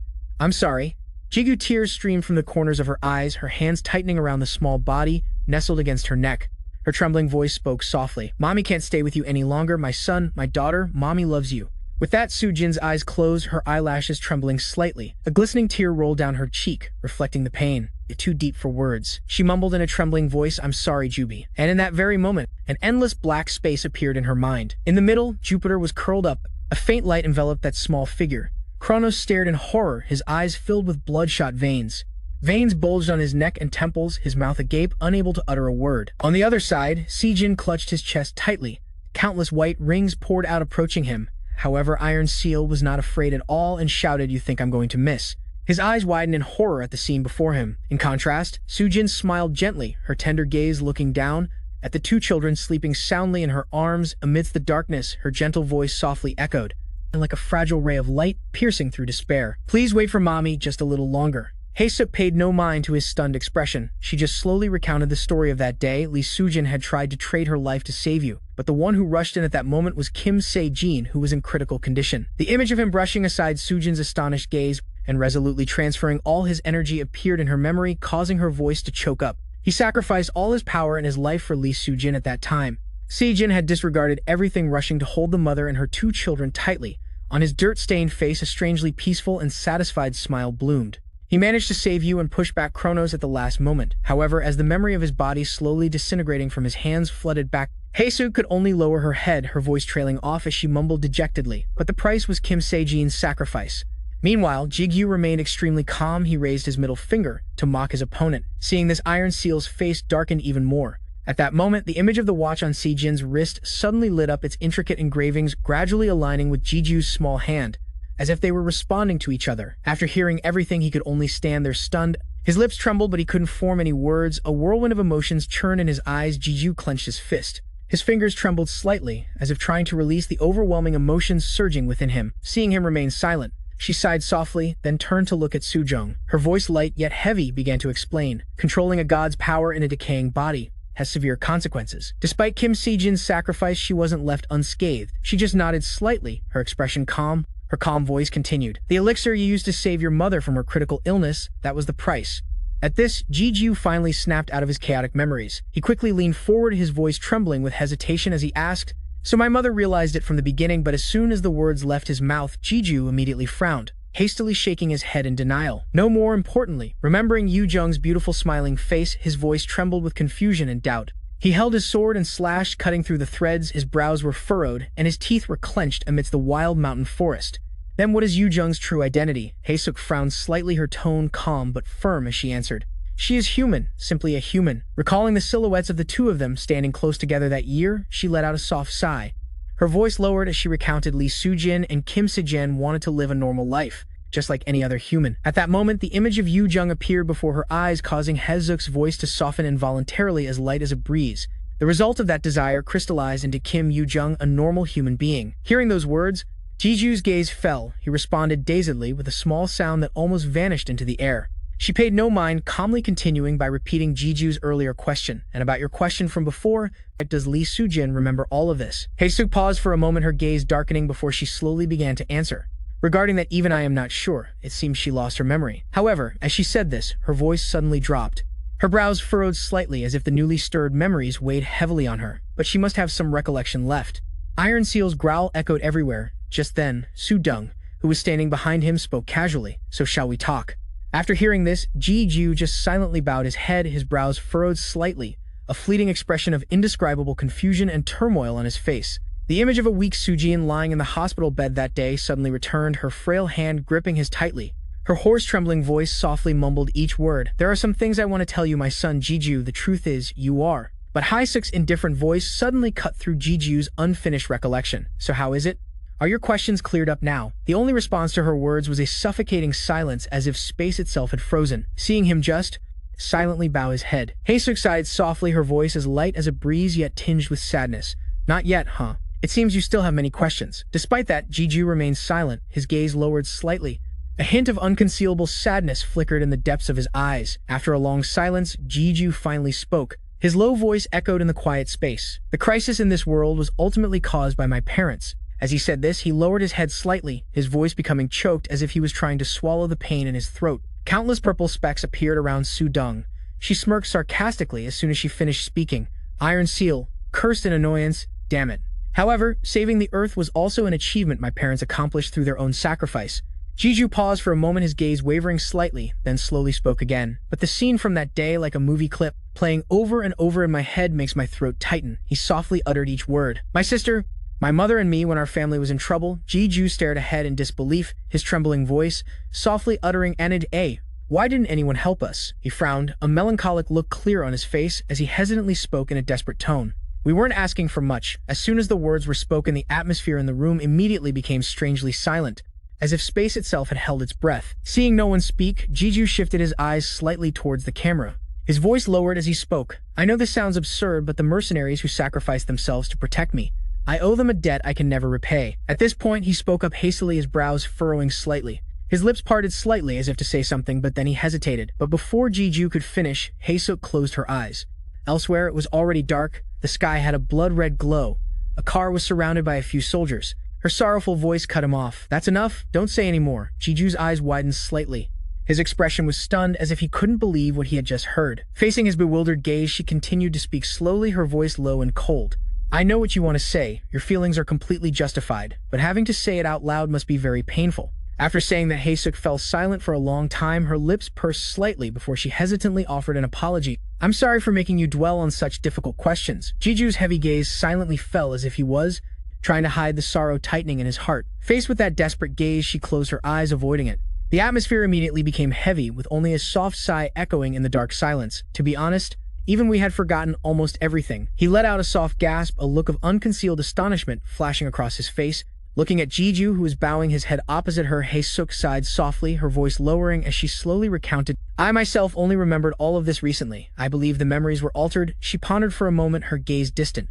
"I'm sorry." Jigu, tears streamed from the corners of her eyes, her hands tightening around the small body nestled against her neck. Her trembling voice spoke softly. "Mommy can't stay with you any longer, my son, my daughter. Mommy loves you." With that, Soo-jin's eyes closed, her eyelashes trembling slightly. A glistening tear rolled down her cheek, reflecting the pain. Too deep for words. She mumbled in a trembling voice, "I'm sorry, Juby." And in that very moment, an endless black space appeared in her mind. In the middle, Jupiter was curled up. A faint light enveloped that small figure. Kronos stared in horror, his eyes filled with bloodshot veins. Veins bulged on his neck and temples, his mouth agape, unable to utter a word. On the other side, Si-jin clutched his chest tightly. Countless white rings poured out, approaching him. However, Iron Seal was not afraid at all and shouted, "You think I'm going to miss?" His eyes widened in horror at the scene before him. In contrast, Soo-jin smiled gently, her tender gaze looking down at the two children sleeping soundly in her arms. Amidst the darkness, her gentle voice softly echoed, and like a fragile ray of light piercing through despair, "Please wait for Mommy just a little longer." Haesuk paid no mind to his stunned expression. She just slowly recounted the story of that day. Lee Soo-jin had tried to trade her life to save you, but the one who rushed in at that moment was Kim Se-jin, who was in critical condition. The image of him brushing aside Soo-jin's astonished gaze and resolutely transferring all his energy appeared in her memory, causing her voice to choke up. He sacrificed all his power and his life for Lee Soo-jin at that time. Se-jin had disregarded everything, rushing to hold the mother and her two children tightly. On his dirt-stained face, a strangely peaceful and satisfied smile bloomed. He managed to save you and push back Kronos at the last moment. However, as the memory of his body slowly disintegrating from his hands flooded back, Haesuk could only lower her head, her voice trailing off as she mumbled dejectedly. But the price was Kim Se-jin's sacrifice. Meanwhile, Jigu remained extremely calm. He raised his middle finger to mock his opponent. Seeing this, Iron Seal's face darkened even more. At that moment, the image of the watch on Se-jin's wrist suddenly lit up, its intricate engravings gradually aligning with Jigu's small hand, as if they were responding to each other. After hearing everything, he could only stand there stunned. His lips trembled, but he couldn't form any words. A whirlwind of emotions churned in his eyes. Jigu clenched his fist. His fingers trembled slightly, as if trying to release the overwhelming emotions surging within him. Seeing him remain silent, she sighed softly, then turned to look at Soo-jung. Her voice, light yet heavy, began to explain. Controlling a god's power in a decaying body has severe consequences. Despite Kim Se-jin's sacrifice, she wasn't left unscathed. She just nodded slightly, her expression calm. Her calm voice continued. "The elixir you used to save your mother from her critical illness, that was the price." At this, Jigu finally snapped out of his chaotic memories. He quickly leaned forward, his voice trembling with hesitation as he asked, "So my mother realized it from the beginning," but as soon as the words left his mouth, Jigu immediately frowned, hastily shaking his head in denial. No more importantly, remembering Yoo-jung's beautiful smiling face, his voice trembled with confusion and doubt. He held his sword and slashed, cutting through the threads. His brows were furrowed, and his teeth were clenched amidst the wild mountain forest. "Then what is Yoo-jung's true identity?" Haesuk frowned slightly, her tone calm but firm as she answered, "She is human, simply a human." Recalling the silhouettes of the two of them standing close together that year, she let out a soft sigh. Her voice lowered as she recounted Lee Soo-jin and Kim Se-jin wanted to live a normal life, just like any other human. At that moment, the image of Yoo-jung appeared before her eyes, causing Haesuk's voice to soften involuntarily, as light as a breeze. The result of that desire crystallized into Kim Yoo-jung, a normal human being. Hearing those words, Jigu's gaze fell. He responded dazedly with a small sound that almost vanished into the air. She paid no mind, calmly continuing by repeating Jiju's earlier question. And about your question from before, does Lee Sujin remember all of this? Haesuk paused for a moment, her gaze darkening before she slowly began to answer. Regarding that, even I am not sure. It seems she lost her memory. However, as she said this, her voice suddenly dropped. Her brows furrowed slightly as if the newly stirred memories weighed heavily on her, but she must have some recollection left. Iron Seal's growl echoed everywhere. Just then, Su-dung, who was standing behind him, spoke casually. So shall we talk? After hearing this, Ji-ju just silently bowed his head, his brows furrowed slightly, a fleeting expression of indescribable confusion and turmoil on his face. The image of a weak Sujin lying in the hospital bed that day suddenly returned, her frail hand gripping his tightly. Her hoarse, trembling voice softly mumbled each word. There are some things I want to tell you, my son Ji-ju. The truth is, you are. But Haesuk's indifferent voice suddenly cut through Ji-ju's unfinished recollection. So how is it? Are your questions cleared up now? The only response to her words was a suffocating silence, as if space itself had frozen. Seeing him just silently bow his head, Haesuk sighed softly, her voice as light as a breeze yet tinged with sadness. Not yet, huh? It seems you still have many questions. Despite that, Ji-ju remained silent, his gaze lowered slightly. A hint of unconcealable sadness flickered in the depths of his eyes. After a long silence, Ji-ju finally spoke. His low voice echoed in the quiet space. The crisis in this world was ultimately caused by my parents. As he said this, he lowered his head slightly, his voice becoming choked as if he was trying to swallow the pain in his throat. Countless purple specks appeared around Su-dung. She smirked sarcastically as soon as she finished speaking. Iron Seal cursed in annoyance. Damn it. However, saving the Earth was also an achievement my parents accomplished through their own sacrifice. Ji-ju paused for a moment, his gaze wavering slightly, then slowly spoke again. But the scene from that day, like a movie clip, playing over and over in my head, makes my throat tighten. He softly uttered each word. My sister, my mother and me, when our family was in trouble. Ji-ju stared ahead in disbelief, his trembling voice softly uttering "Anid A. Why didn't anyone help us?" He frowned, a melancholic look clear on his face as he hesitantly spoke in a desperate tone. We weren't asking for much. As soon as the words were spoken, the atmosphere in the room immediately became strangely silent, as if space itself had held its breath. Seeing no one speak, Ji-ju shifted his eyes slightly towards the camera. His voice lowered as he spoke. I know this sounds absurd, but the mercenaries who sacrificed themselves to protect me, I owe them a debt I can never repay. At this point, he spoke up hastily, his brows furrowing slightly. His lips parted slightly as if to say something, but then he hesitated. But before Ji-ju could finish, Haesuk closed her eyes. Elsewhere, it was already dark. The sky had a blood-red glow. A car was surrounded by a few soldiers. Her sorrowful voice cut him off. That's enough. Don't say any more. Ji-ju's eyes widened slightly. His expression was stunned, as if he couldn't believe what he had just heard. Facing his bewildered gaze, she continued to speak slowly, her voice low and cold. I know what you want to say. Your feelings are completely justified, but having to say it out loud must be very painful. After saying that, Haesuk fell silent for a long time, her lips pursed slightly before she hesitantly offered an apology. I'm sorry for making you dwell on such difficult questions. Ji-ju's heavy gaze silently fell, as if he was trying to hide the sorrow tightening in his heart. Faced with that desperate gaze, she closed her eyes, avoiding it. The atmosphere immediately became heavy, with only a soft sigh echoing in the dark silence. To be honest, even we had forgotten almost everything. He let out a soft gasp, a look of unconcealed astonishment flashing across his face. Looking at Ji-ju, who was bowing his head opposite her, Haesuk sighed softly, her voice lowering as she slowly recounted. I myself only remembered all of this recently. I believe the memories were altered. She pondered for a moment, her gaze distant.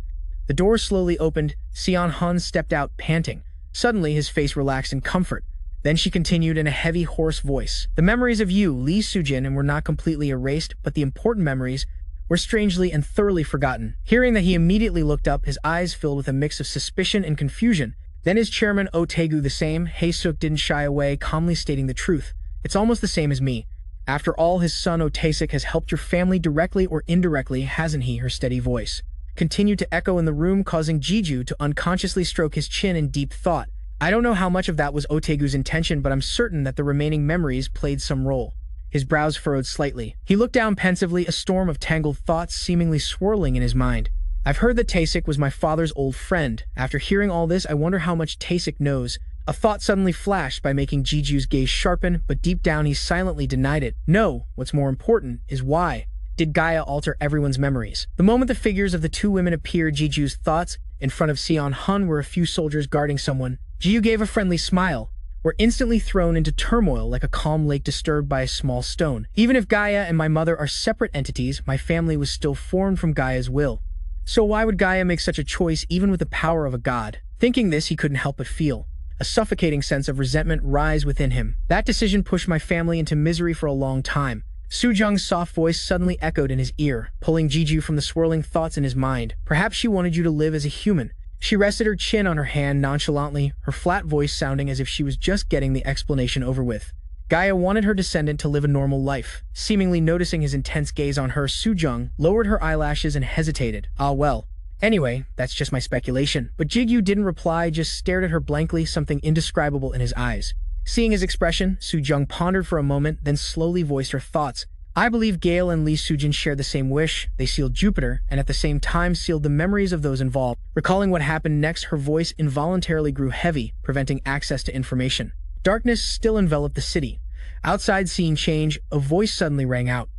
The door slowly opened. Seon-hun stepped out, panting. Suddenly, his face relaxed in comfort. Then she continued in a heavy, hoarse voice. The memories of you, Lee Sujin, and were not completely erased, but the important memories were strangely and thoroughly forgotten. Hearing that, he immediately looked up, his eyes filled with a mix of suspicion and confusion. Then his chairman Otegu the same. Haesuk didn't shy away, calmly stating the truth. It's almost the same as me. After all, his son Otasic has helped your family directly or indirectly, hasn't he? Her steady voice continued to echo in the room, causing Ji-ju to unconsciously stroke his chin in deep thought. I don't know how much of that was Otegu's intention, but I'm certain that the remaining memories played some role. His brows furrowed slightly. He looked down pensively, a storm of tangled thoughts seemingly swirling in his mind. I've heard that Tasik was my father's old friend. After hearing all this, I wonder how much Tasik knows. A thought suddenly flashed by making Ji-ju's gaze sharpen, but deep down he silently denied it. No, what's more important is why did Gaia alter everyone's memories? The moment the figures of the two women appeared, Ji-ju's thoughts, in front of Seon-hun were a few soldiers guarding someone. Ji-ju gave a friendly smile. Were instantly thrown into turmoil like a calm lake disturbed by a small stone. Even if Gaia and my mother are separate entities, my family was still formed from Gaia's will. So why would Gaia make such a choice even with the power of a god? Thinking this, he couldn't help but feel a suffocating sense of resentment rise within him. That decision pushed my family into misery for a long time. Sujung's soft voice suddenly echoed in his ear, pulling Jigu from the swirling thoughts in his mind. Perhaps she wanted you to live as a human. She rested her chin on her hand nonchalantly, her flat voice sounding as if she was just getting the explanation over with. Gaia wanted her descendant to live a normal life. Seemingly noticing his intense gaze on her, Sujung lowered her eyelashes and hesitated. Ah well. Anyway, that's just my speculation. But Jigu didn't reply, just stared at her blankly, something indescribable in his eyes. Seeing his expression, Sujung pondered for a moment, then slowly voiced her thoughts. I believe Gale and Lee Sujin shared the same wish. They sealed Jupiter, and at the same time sealed the memories of those involved. Recalling what happened next, her voice involuntarily grew heavy, preventing access to information. Darkness still enveloped the city. Outside seeing change, a voice suddenly rang out.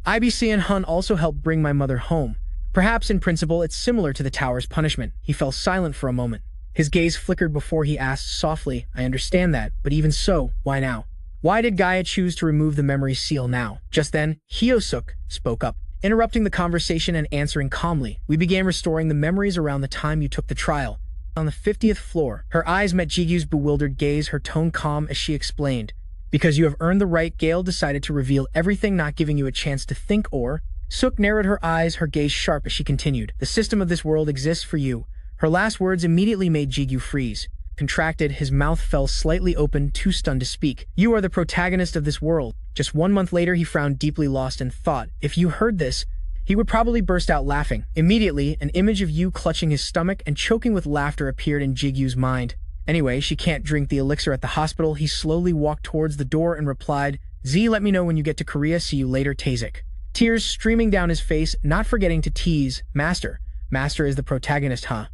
IBC and Hun also helped bring my mother home. Perhaps in principle it's similar to the tower's punishment. He fell silent for a moment. His gaze flickered before he asked softly, I understand that, but even so, why now? Why did Gaia choose to remove the memory seal now? Just then, Hyosuk spoke up, interrupting the conversation and answering calmly. We began restoring the memories around the time you took the trial. On the 50th floor, her eyes met Jigu's bewildered gaze, her tone calm as she explained. Because you have earned the right, Gale decided to reveal everything, not giving you a chance to think or... Suk narrowed her eyes, her gaze sharp as she continued. The system of this world exists for you. Her last words immediately made Jigu freeze. Contracted, his mouth fell slightly open, too stunned to speak. You are the protagonist of this world. Just 1 month later, he frowned deeply, lost in thought. If you heard this, he would probably burst out laughing. Immediately, an image of you clutching his stomach and choking with laughter appeared in Jigu's mind. Anyway, she can't drink the elixir at the hospital. He slowly walked towards the door and replied, Z, let me know when you get to Korea. See you later, Tazik. Tears streaming down his face, not forgetting to tease, Master. Master is the protagonist, huh?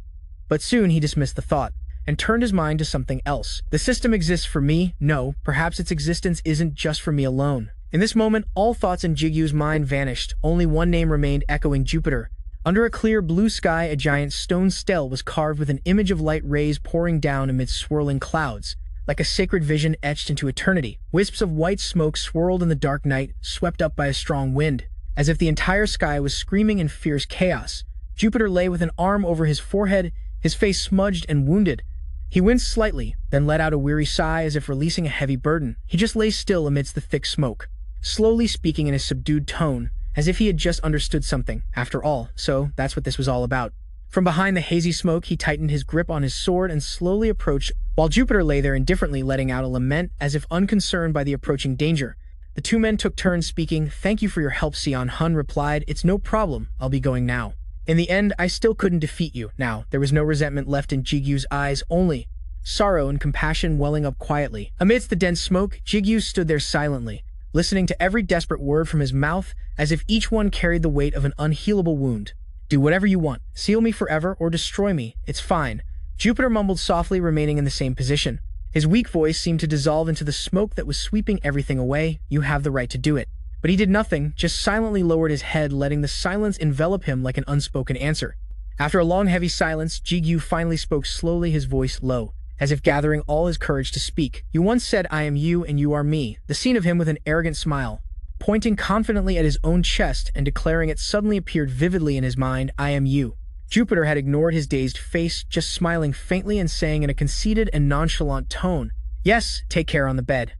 But soon he dismissed the thought and turned his mind to something else. The system exists for me? No, perhaps its existence isn't just for me alone. In this moment, all thoughts in Jigu's mind vanished. Only one name remained echoing: Jupiter. Under a clear blue sky, a giant stone stele was carved with an image of light rays pouring down amidst swirling clouds. Like a sacred vision etched into eternity, wisps of white smoke swirled in the dark night, swept up by a strong wind. As if the entire sky was screaming in fierce chaos, Jupiter lay with an arm over his forehead, his face smudged and wounded. He winced slightly, then let out a weary sigh as if releasing a heavy burden. He just lay still amidst the thick smoke, slowly speaking in a subdued tone, as if he had just understood something. After all, so that's what this was all about. From behind the hazy smoke, he tightened his grip on his sword and slowly approached, while Jupiter lay there indifferently, letting out a lament as if unconcerned by the approaching danger. The two men took turns speaking. Thank you for your help, Sion. Hun replied, it's no problem, I'll be going now. In the end, I still couldn't defeat you. Now, there was no resentment left in Jigu's eyes, only sorrow and compassion welling up quietly. Amidst the dense smoke, Jigu stood there silently, listening to every desperate word from his mouth, as if each one carried the weight of an unhealable wound. Do whatever you want. Seal me forever or destroy me. It's fine. Jupiter mumbled softly, remaining in the same position. His weak voice seemed to dissolve into the smoke that was sweeping everything away. You have the right to do it. But he did nothing, just silently lowered his head, letting the silence envelop him like an unspoken answer. After a long, heavy silence, Jigu finally spoke slowly, his voice low, as if gathering all his courage to speak. You once said, I am you and you are me. The scene of him with an arrogant smile, pointing confidently at his own chest and declaring it, suddenly appeared vividly in his mind. I am you. Jupiter had ignored his dazed face, just smiling faintly and saying in a conceited and nonchalant tone, yes, take care. On the bed,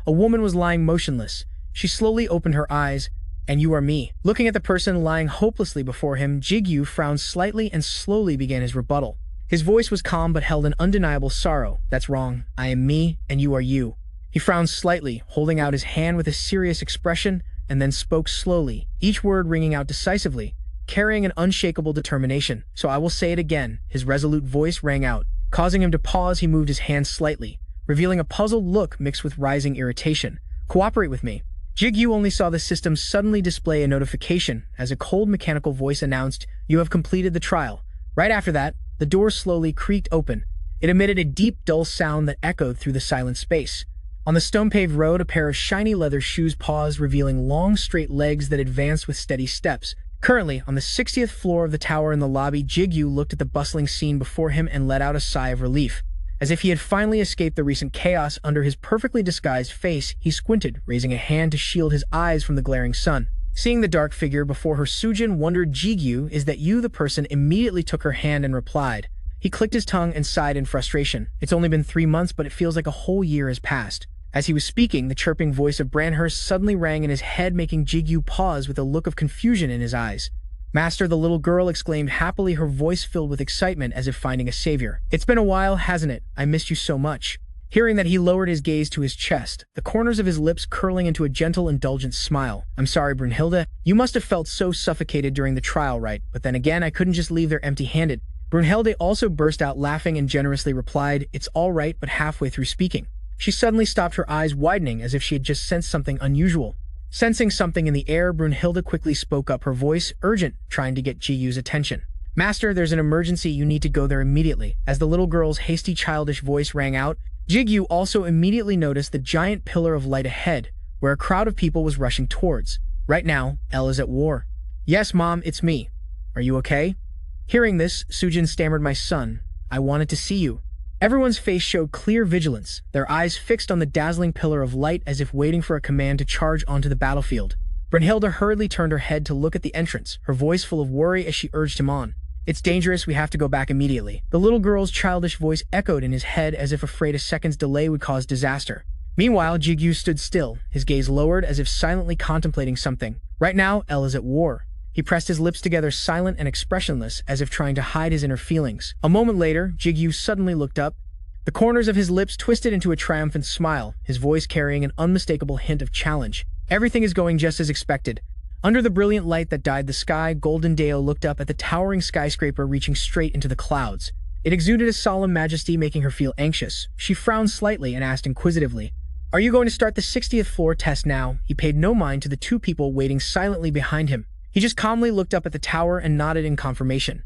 a woman was lying motionless. She slowly opened her eyes. And you are me. Looking at the person lying hopelessly before him, Jigu frowned slightly and slowly began his rebuttal. His voice was calm but held an undeniable sorrow. That's wrong. I am me, and you are you. He frowned slightly, holding out his hand with a serious expression, and then spoke slowly, each word ringing out decisively, carrying an unshakable determination. So I will say it again. His resolute voice rang out. Causing him to pause, he moved his hand slightly, revealing a puzzled look mixed with rising irritation. Cooperate with me. Jigu only saw the system suddenly display a notification as a cold mechanical voice announced, you have completed the trial. Right after that, the door slowly creaked open. It emitted a deep, dull sound that echoed through the silent space. On the stone-paved road, a pair of shiny leather shoes paused, revealing long, straight legs that advanced with steady steps. Currently, on the 60th floor of the tower in the lobby, Jigu looked at the bustling scene before him and let out a sigh of relief. As if he had finally escaped the recent chaos under his perfectly disguised face, he squinted, raising a hand to shield his eyes from the glaring sun. Seeing the dark figure before her, Sujin wondered, Jigu, is that you? The person immediately took her hand and replied, He clicked his tongue and sighed in frustration. It's only been 3 months, but it feels like a whole year has passed. As he was speaking, the chirping voice of Branhurst suddenly rang in his head, making Jigu pause with a look of confusion in his eyes. "Master," the little girl exclaimed happily, her voice filled with excitement as if finding a savior. "It's been a while, hasn't it? I missed you so much." Hearing that, he lowered his gaze to his chest, the corners of his lips curling into a gentle, indulgent smile. "I'm sorry, Brunhilde. You must have felt so suffocated during the trial, right? But then again, I couldn't just leave there empty-handed." Brunhilde also burst out laughing and generously replied, "It's all right," but halfway through speaking, she suddenly stopped, her eyes widening as if she had just sensed something unusual. Sensing something in the air, Brunhilde quickly spoke up, her voice urgent, trying to get Jigu's attention. "Master, there's an emergency. You need to go there immediately." As the little girl's hasty, childish voice rang out, Jigu also immediately noticed the giant pillar of light ahead, where a crowd of people was rushing towards. "Right now, L is at war." "Yes, Mom, it's me. Are you okay?" Hearing this, Sujin stammered, "My son, I wanted to see you." Everyone's face showed clear vigilance, their eyes fixed on the dazzling pillar of light as if waiting for a command to charge onto the battlefield. Brunhilde hurriedly turned her head to look at the entrance, her voice full of worry as she urged him on. "It's dangerous, we have to go back immediately." The little girl's childish voice echoed in his head as if afraid a second's delay would cause disaster. Meanwhile, Jigu stood still, his gaze lowered as if silently contemplating something. "Right now, L is at war." He pressed his lips together, silent and expressionless, as if trying to hide his inner feelings. A moment later, Jigu suddenly looked up. The corners of his lips twisted into a triumphant smile, his voice carrying an unmistakable hint of challenge. "Everything is going just as expected." Under the brilliant light that dyed the sky, Golden Deo looked up at the towering skyscraper reaching straight into the clouds. It exuded a solemn majesty, making her feel anxious. She frowned slightly and asked inquisitively, "Are you going to start the 60th floor test now?" He paid no mind to the two people waiting silently behind him. He just calmly looked up at the tower and nodded in confirmation.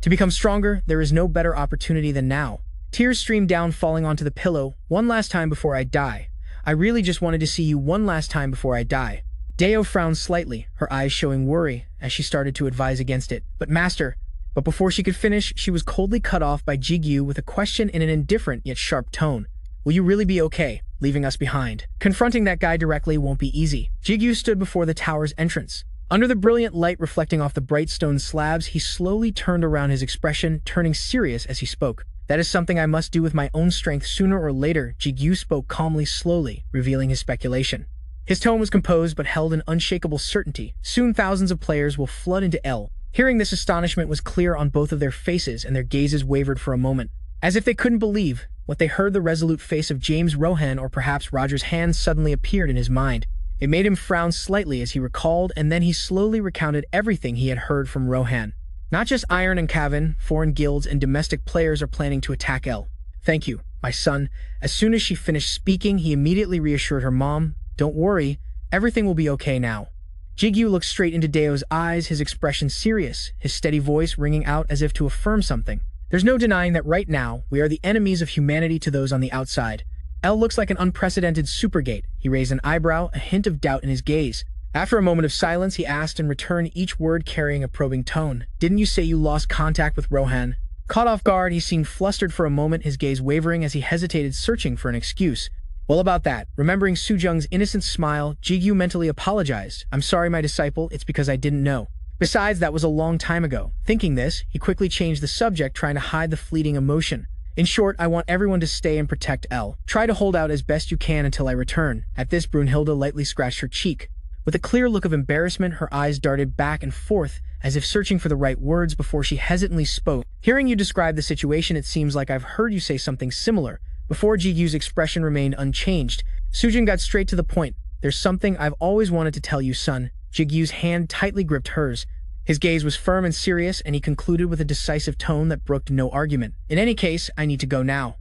"To become stronger, there is no better opportunity than now." Tears streamed down, falling onto the pillow. "One last time before I die. I really just wanted to see you one last time before I die." Deo frowned slightly, her eyes showing worry as she started to advise against it. "But Master..." But before she could finish, she was coldly cut off by Jigu with a question in an indifferent yet sharp tone. "Will you really be okay, leaving us behind?" Confronting that guy directly won't be easy. Jigu stood before the tower's entrance. Under the brilliant light reflecting off the bright stone slabs, he slowly turned around, his expression turning serious as he spoke. "That is something I must do with my own strength sooner or later," Jigu spoke calmly, slowly, revealing his speculation. His tone was composed but held in unshakable certainty. "Soon thousands of players will flood into L." Hearing this, astonishment was clear on both of their faces, and their gazes wavered for a moment. As if they couldn't believe what they heard, the resolute face of James Rohan, or perhaps Roger's hand, suddenly appeared in his mind. It made him frown slightly as he recalled, and then he slowly recounted everything he had heard from Rohan. Not just Iron and Cavan, foreign guilds and domestic players are planning to attack L. "Thank you, my son." As soon as she finished speaking, he immediately reassured her, "Mom, don't worry, everything will be okay now." Jigu looked straight into Deo's eyes, his expression serious, his steady voice ringing out as if to affirm something. "There's no denying that right now, we are the enemies of humanity to those on the outside. L looks like an unprecedented supergate." He raised an eyebrow, a hint of doubt in his gaze. After a moment of silence, he asked in return, each word carrying a probing tone, "Didn't you say you lost contact with Rohan?" Caught off guard, he seemed flustered for a moment, his gaze wavering as he hesitated, searching for an excuse. "Well, about that." Remembering Sujung's innocent smile, Jigu mentally apologized. "I'm sorry, my disciple, it's because I didn't know. Besides, that was a long time ago." Thinking this, he quickly changed the subject, trying to hide the fleeting emotion. "In short, I want everyone to stay and protect L. Try to hold out as best you can until I return." At this, Brunhilde lightly scratched her cheek. With a clear look of embarrassment, her eyes darted back and forth, as if searching for the right words before she hesitantly spoke. "Hearing you describe the situation, it seems like I've heard you say something similar." Before Jigu's expression remained unchanged, Sujin got straight to the point. "There's something I've always wanted to tell you, son." Jigu's hand tightly gripped hers. His gaze was firm and serious, and he concluded with a decisive tone that brooked no argument. "In any case, I need to go now.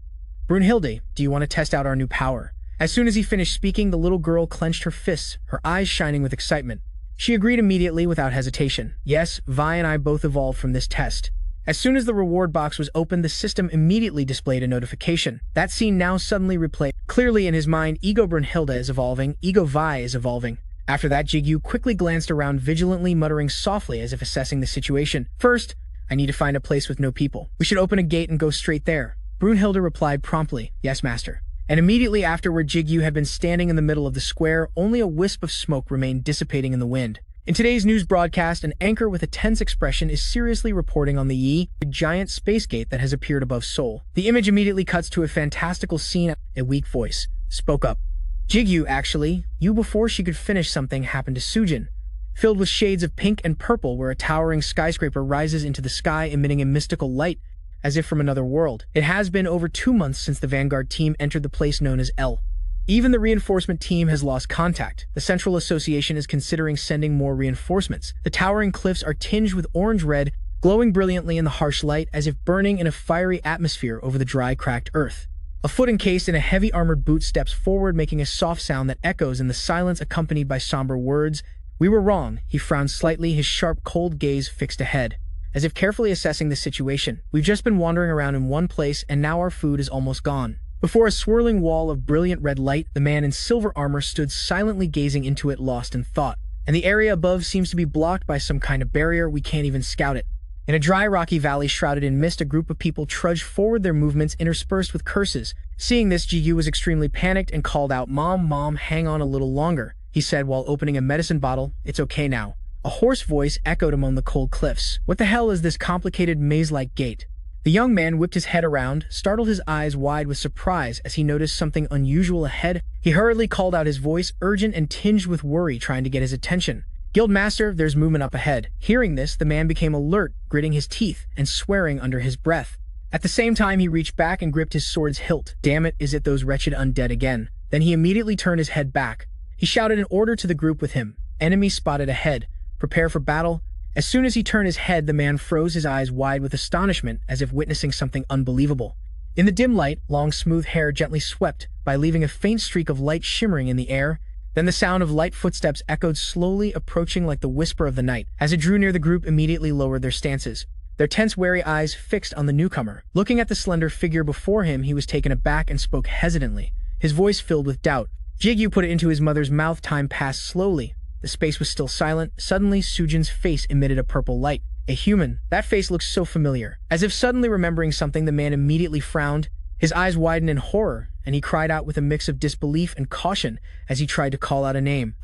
Brunhilde, do you want to test out our new power?" As soon as he finished speaking, the little girl clenched her fists, her eyes shining with excitement. She agreed immediately without hesitation. "Yes, Vi and I both evolved from this test." As soon as the reward box was opened, the system immediately displayed a notification. That scene now suddenly replayed. Clearly in his mind, Ego Brunhilde is evolving, Ego Vi is evolving. After that, Jigu quickly glanced around vigilantly, muttering softly as if assessing the situation. "First, I need to find a place with no people. We should open a gate and go straight there." Brunhilde replied promptly, "Yes, master." And immediately afterward, Jigu had been standing in the middle of the square. Only a wisp of smoke remained dissipating in the wind. In today's news broadcast, an anchor with a tense expression is seriously reporting on the giant space gate that has appeared above Seoul. The image immediately cuts to a fantastical scene. A weak voice spoke up. Jigu, actually, you before she could finish something happened to Sujin. Filled with shades of pink and purple where a towering skyscraper rises into the sky emitting a mystical light, as if from another world. It has been over 2 months since the Vanguard team entered the place known as L. Even the reinforcement team has lost contact. The Central Association is considering sending more reinforcements. The towering cliffs are tinged with orange-red, glowing brilliantly in the harsh light as if burning in a fiery atmosphere over the dry, cracked earth. A foot encased in a heavy armored boot steps forward, making a soft sound that echoes in the silence accompanied by somber words. We were wrong. He frowned slightly, his sharp, cold gaze fixed ahead, as if carefully assessing the situation. We've just been wandering around in one place, and now our food is almost gone. Before a swirling wall of brilliant red light, the man in silver armor stood silently gazing into it, lost in thought. And the area above seems to be blocked by some kind of barrier. We can't even scout it. In a dry, rocky valley shrouded in mist, a group of people trudged forward, their movements interspersed with curses. Seeing this, Jigu was extremely panicked and called out, Mom, hang on a little longer, he said while opening a medicine bottle. It's okay now. A hoarse voice echoed among the cold cliffs. What the hell is this complicated maze-like gate? The young man whipped his head around, startled, his eyes wide with surprise as he noticed something unusual ahead. He hurriedly called out, his voice urgent and tinged with worry, trying to get his attention. Guildmaster, there's movement up ahead. Hearing this, the man became alert, gritting his teeth and swearing under his breath. At the same time, he reached back and gripped his sword's hilt. Damn it, is it those wretched undead again? Then he immediately turned his head back. He shouted an order to the group with him. Enemy spotted ahead. Prepare for battle. As soon as he turned his head, the man froze, his eyes wide with astonishment, as if witnessing something unbelievable. In the dim light, long smooth hair gently swept by, leaving a faint streak of light shimmering in the air. Then the sound of light footsteps echoed slowly, approaching like the whisper of the night. As it drew near, the group immediately lowered their stances, their tense, wary eyes fixed on the newcomer. Looking at the slender figure before him, he was taken aback and spoke hesitantly, his voice filled with doubt. Jigu put it into his mother's mouth. Time passed slowly. The space was still silent. Suddenly, Sujin's face emitted a purple light. A human. That face looked so familiar. As if suddenly remembering something, the man immediately frowned. His eyes widened in horror, and he cried out with a mix of disbelief and caution as he tried to call out a name.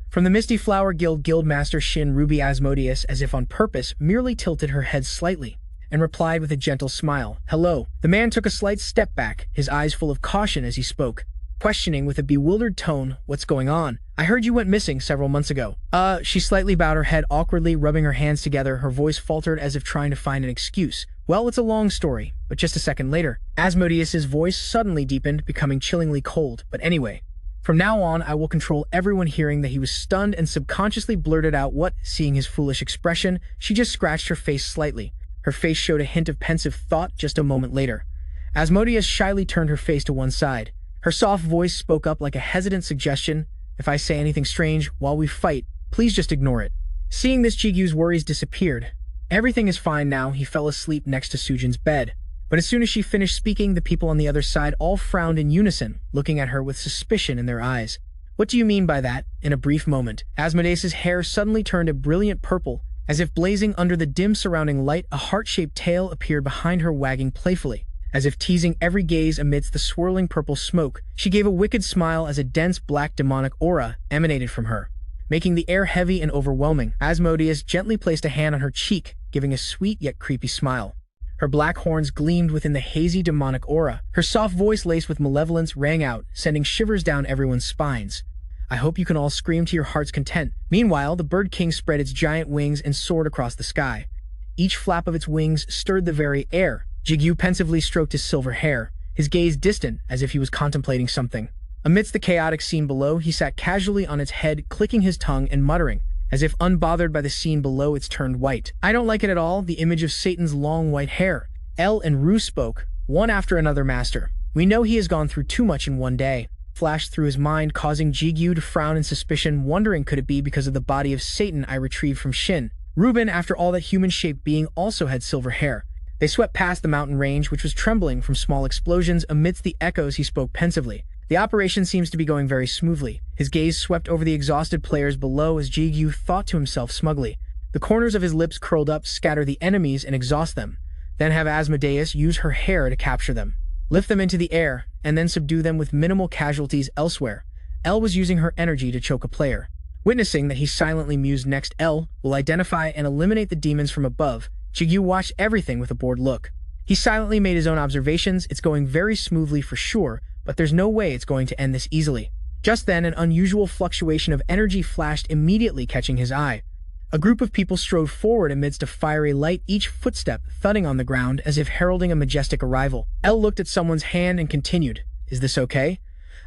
From the Misty Flower Guild, Guildmaster Shin Ruby Asmodeus, as if on purpose, merely tilted her head slightly and replied with a gentle smile. Hello. The man took a slight step back, his eyes full of caution as he spoke, questioning with a bewildered tone, what's going on? I heard you went missing several months ago. She slightly bowed her head awkwardly, rubbing her hands together. Her voice faltered as if trying to find an excuse. Well, it's a long story, but just a second later, Asmodeus's voice suddenly deepened, becoming chillingly cold. But anyway, from now on, I will control everyone. Hearing that, he was stunned and subconsciously blurted out, what? Seeing his foolish expression, she just scratched her face slightly. Her face showed a hint of pensive thought. Just a moment later, Asmodeus shyly turned her face to one side. Her soft voice spoke up like a hesitant suggestion. If I say anything strange while we fight, please just ignore it. Seeing this, Jigu's worries disappeared. Everything is fine now. He fell asleep next to Sujin's bed. But as soon as she finished speaking, the people on the other side all frowned in unison, looking at her with suspicion in their eyes. What do you mean by that? In a brief moment, Asmodeus's hair suddenly turned a brilliant purple, as if blazing under the dim surrounding light. A heart-shaped tail appeared behind her, wagging playfully, as if teasing every gaze amidst the swirling purple smoke. She gave a wicked smile as a dense black demonic aura emanated from her, making the air heavy and overwhelming. Asmodeus gently placed a hand on her cheek, giving a sweet yet creepy smile. Her black horns gleamed within the hazy demonic aura. Her soft voice, laced with malevolence, rang out, sending shivers down everyone's spines. I hope you can all scream to your heart's content. Meanwhile, the Bird King spread its giant wings and soared across the sky. Each flap of its wings stirred the very air. Jigu pensively stroked his silver hair, his gaze distant as if he was contemplating something. Amidst the chaotic scene below, he sat casually on its head, clicking his tongue and muttering, as if unbothered by the scene below. It's turned white. I don't like it at all, the image of Satan's long white hair. El and Ru spoke, one after another. Master, we know he has gone through too much in one day. Flashed through his mind, causing Jigu to frown in suspicion, wondering could it be because of the body of Satan I retrieved from Shin. Reuben, after all, that human-shaped being, also had silver hair. They swept past the mountain range, which was trembling from small explosions. Amidst the echoes, he spoke pensively. The operation seems to be going very smoothly. His gaze swept over the exhausted players below as Jigu thought to himself smugly. The corners of his lips curled up, scatter the enemies and exhaust them. Then have Asmodeus use her hair to capture them, lift them into the air, and then subdue them with minimal casualties elsewhere. El was using her energy to choke a player. Witnessing that he silently mused next L will identify and eliminate the demons from above, Jigu watched everything with a bored look. He silently made his own observations. It's going very smoothly for sure, but there's no way it's going to end this easily. Just then, an unusual fluctuation of energy flashed, immediately catching his eye. A group of people strode forward amidst a fiery light, each footstep thudding on the ground as if heralding a majestic arrival. L looked at someone's hand and continued, "Is this okay?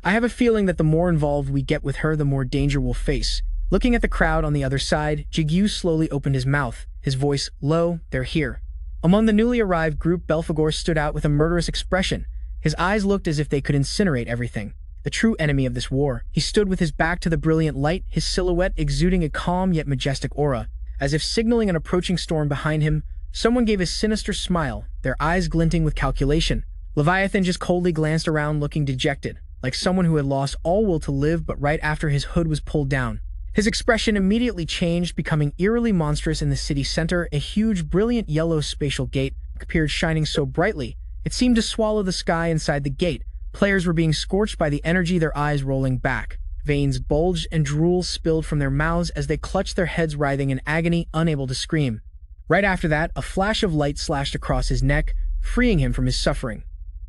I have a feeling that the more involved we get with her, the more danger we'll face." Looking at the crowd on the other side, Jigu slowly opened his mouth, his voice low, "They're here." Among the newly arrived group, Belphegor stood out with a murderous expression. His eyes looked as if they could incinerate everything. The true enemy of this war. He stood with his back to the brilliant light, his silhouette exuding a calm yet majestic aura. As if signaling an approaching storm behind him, someone gave a sinister smile, their eyes glinting with calculation. Leviathan just coldly glanced around, looking dejected, like someone who had lost all will to live but right after his hood was pulled down. His expression immediately changed, becoming eerily monstrous. In the city center, a huge, brilliant yellow spatial gate appeared, shining so brightly it seemed to swallow the sky. Inside the gate, players were being scorched by the energy, their eyes rolling back. Veins bulged and drool spilled from their mouths as they clutched their heads, writhing in agony, unable to scream. Right after that, a flash of light slashed across his neck, freeing him from his suffering.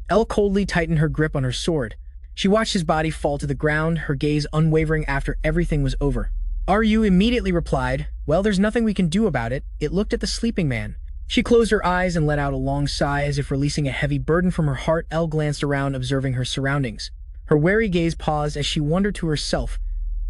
Elle coldly tightened her grip on her sword. She watched his body fall to the ground, her gaze unwavering after everything was over. Ryu immediately replied, "Well, there's nothing we can do about it." It looked at the sleeping man. She closed her eyes and let out a long sigh as if releasing a heavy burden from her heart. Elle glanced around, observing her surroundings. Her wary gaze paused as she wondered to herself,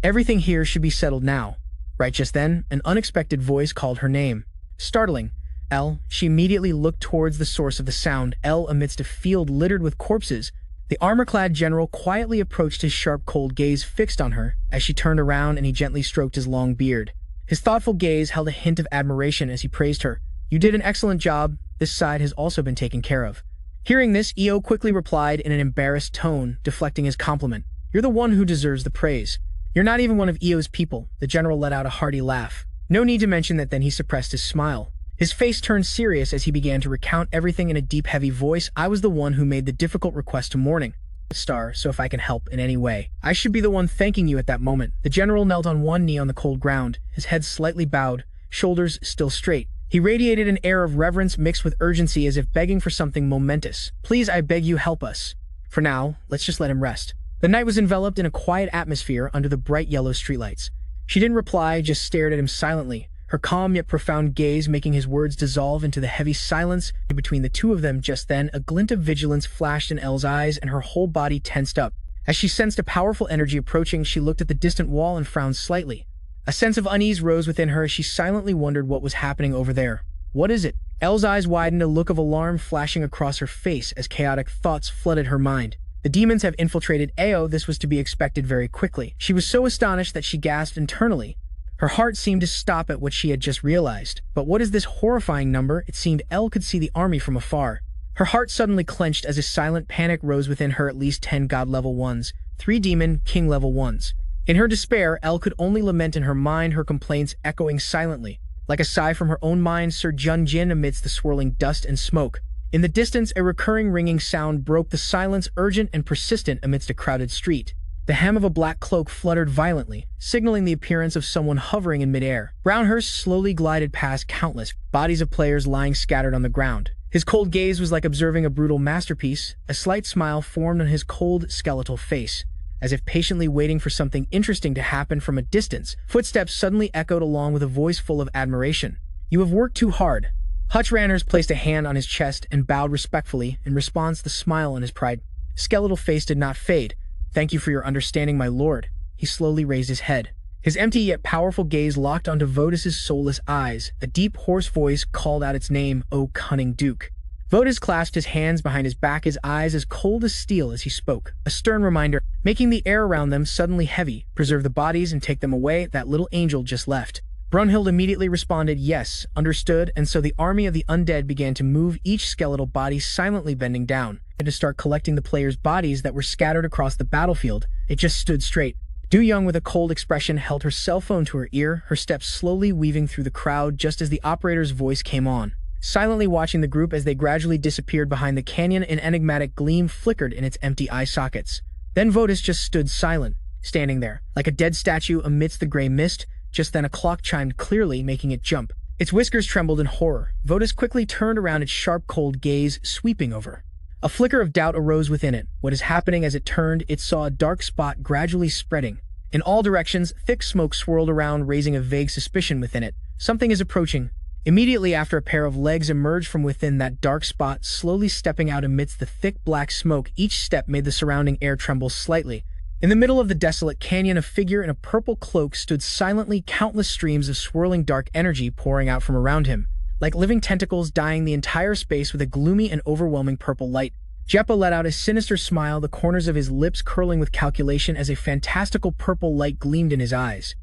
everything here should be settled now. Right just then, an unexpected voice called her name. Startling Elle, she immediately looked towards the source of the sound. Elle, amidst a field littered with corpses, the armor-clad general quietly approached, his sharp, cold gaze fixed on her. As she turned around and he gently stroked his long beard. His thoughtful gaze held a hint of admiration as he praised her. "You did an excellent job. This side has also been taken care of." Hearing this, Io quickly replied in an embarrassed tone, deflecting his compliment. "You're the one who deserves the praise. You're not even one of Io's people." The general let out a hearty laugh. No need to mention that then he suppressed his smile. His face turned serious as he began to recount everything in a deep, heavy voice. "I was the one who made the difficult request to mourning star, so if I can help in any way, I should be the one thanking you at that moment." The general knelt on one knee on the cold ground, his head slightly bowed, shoulders still straight. He radiated an air of reverence mixed with urgency, as if begging for something momentous. "Please, I beg you, help us. For now, let's just let him rest." The night was enveloped in a quiet atmosphere under the bright yellow streetlights. She didn't reply, just stared at him silently, her calm yet profound gaze making his words dissolve into the heavy silence between the two of them. Just then, a glint of vigilance flashed in Elle's eyes and her whole body tensed up. As she sensed a powerful energy approaching, she looked at the distant wall and frowned slightly. A sense of unease rose within her as she silently wondered what was happening over there. "What is it?" Elle's eyes widened, a look of alarm flashing across her face as chaotic thoughts flooded her mind. "The demons have infiltrated Ao." This was to be expected very quickly. She was so astonished that she gasped internally. Her heart seemed to stop at what she had just realized. But what is this horrifying number? It seemed Elle could see the army from afar. Her heart suddenly clenched as a silent panic rose within her. At least 10 God-level ones, 3 Demon King-level ones. In her despair, Elle could only lament in her mind, her complaints echoing silently. Like a sigh from her own mind, Sir Jun-Jin amidst the swirling dust and smoke. In the distance, a recurring ringing sound broke the silence, urgent and persistent amidst a crowded street. The hem of a black cloak fluttered violently, signaling the appearance of someone hovering in midair. Brownhurst slowly glided past countless bodies of players lying scattered on the ground. His cold gaze was like observing a brutal masterpiece. A slight smile formed on his cold, skeletal face, as if patiently waiting for something interesting to happen. From a distance, footsteps suddenly echoed along with a voice full of admiration. "You have worked too hard." Hutch Ranners placed a hand on his chest and bowed respectfully. In response, the smile on his skeletal face did not fade. "Thank you for your understanding, my lord." He slowly raised his head. His empty yet powerful gaze locked onto Votus's soulless eyes. A deep, hoarse voice called out its name, "O cunning duke." Votus clasped his hands behind his back, his eyes as cold as steel as he spoke. A stern reminder, making the air around them suddenly heavy. "Preserve the bodies and take them away. That little angel just left." Brunhild immediately responded, "Yes, understood." And so the army of the undead began to move, each skeletal body silently bending down, and to start collecting the players' bodies that were scattered across the battlefield. It just stood straight. Du Young, with a cold expression, held her cell phone to her ear, her steps slowly weaving through the crowd just as the operator's voice came on. Silently watching the group as they gradually disappeared behind the canyon, an enigmatic gleam flickered in its empty eye sockets. Then Votus just stood silent, standing there, like a dead statue amidst the gray mist. Just then a clock chimed clearly, making it jump. Its whiskers trembled in horror. Votus quickly turned around, its sharp, cold gaze sweeping over. A flicker of doubt arose within it. What is happening? As it turned, it saw a dark spot gradually spreading. In all directions, thick smoke swirled around, raising a vague suspicion within it. Something is approaching. Immediately after, a pair of legs emerged from within that dark spot, slowly stepping out amidst the thick black smoke. Each step made the surrounding air tremble slightly. In the middle of the desolate canyon, a figure in a purple cloak stood silently, countless streams of swirling dark energy pouring out from around him, like living tentacles dyeing the entire space with a gloomy and overwhelming purple light. Jeppa let out a sinister smile, the corners of his lips curling with calculation as a fantastical purple light gleamed in his eyes,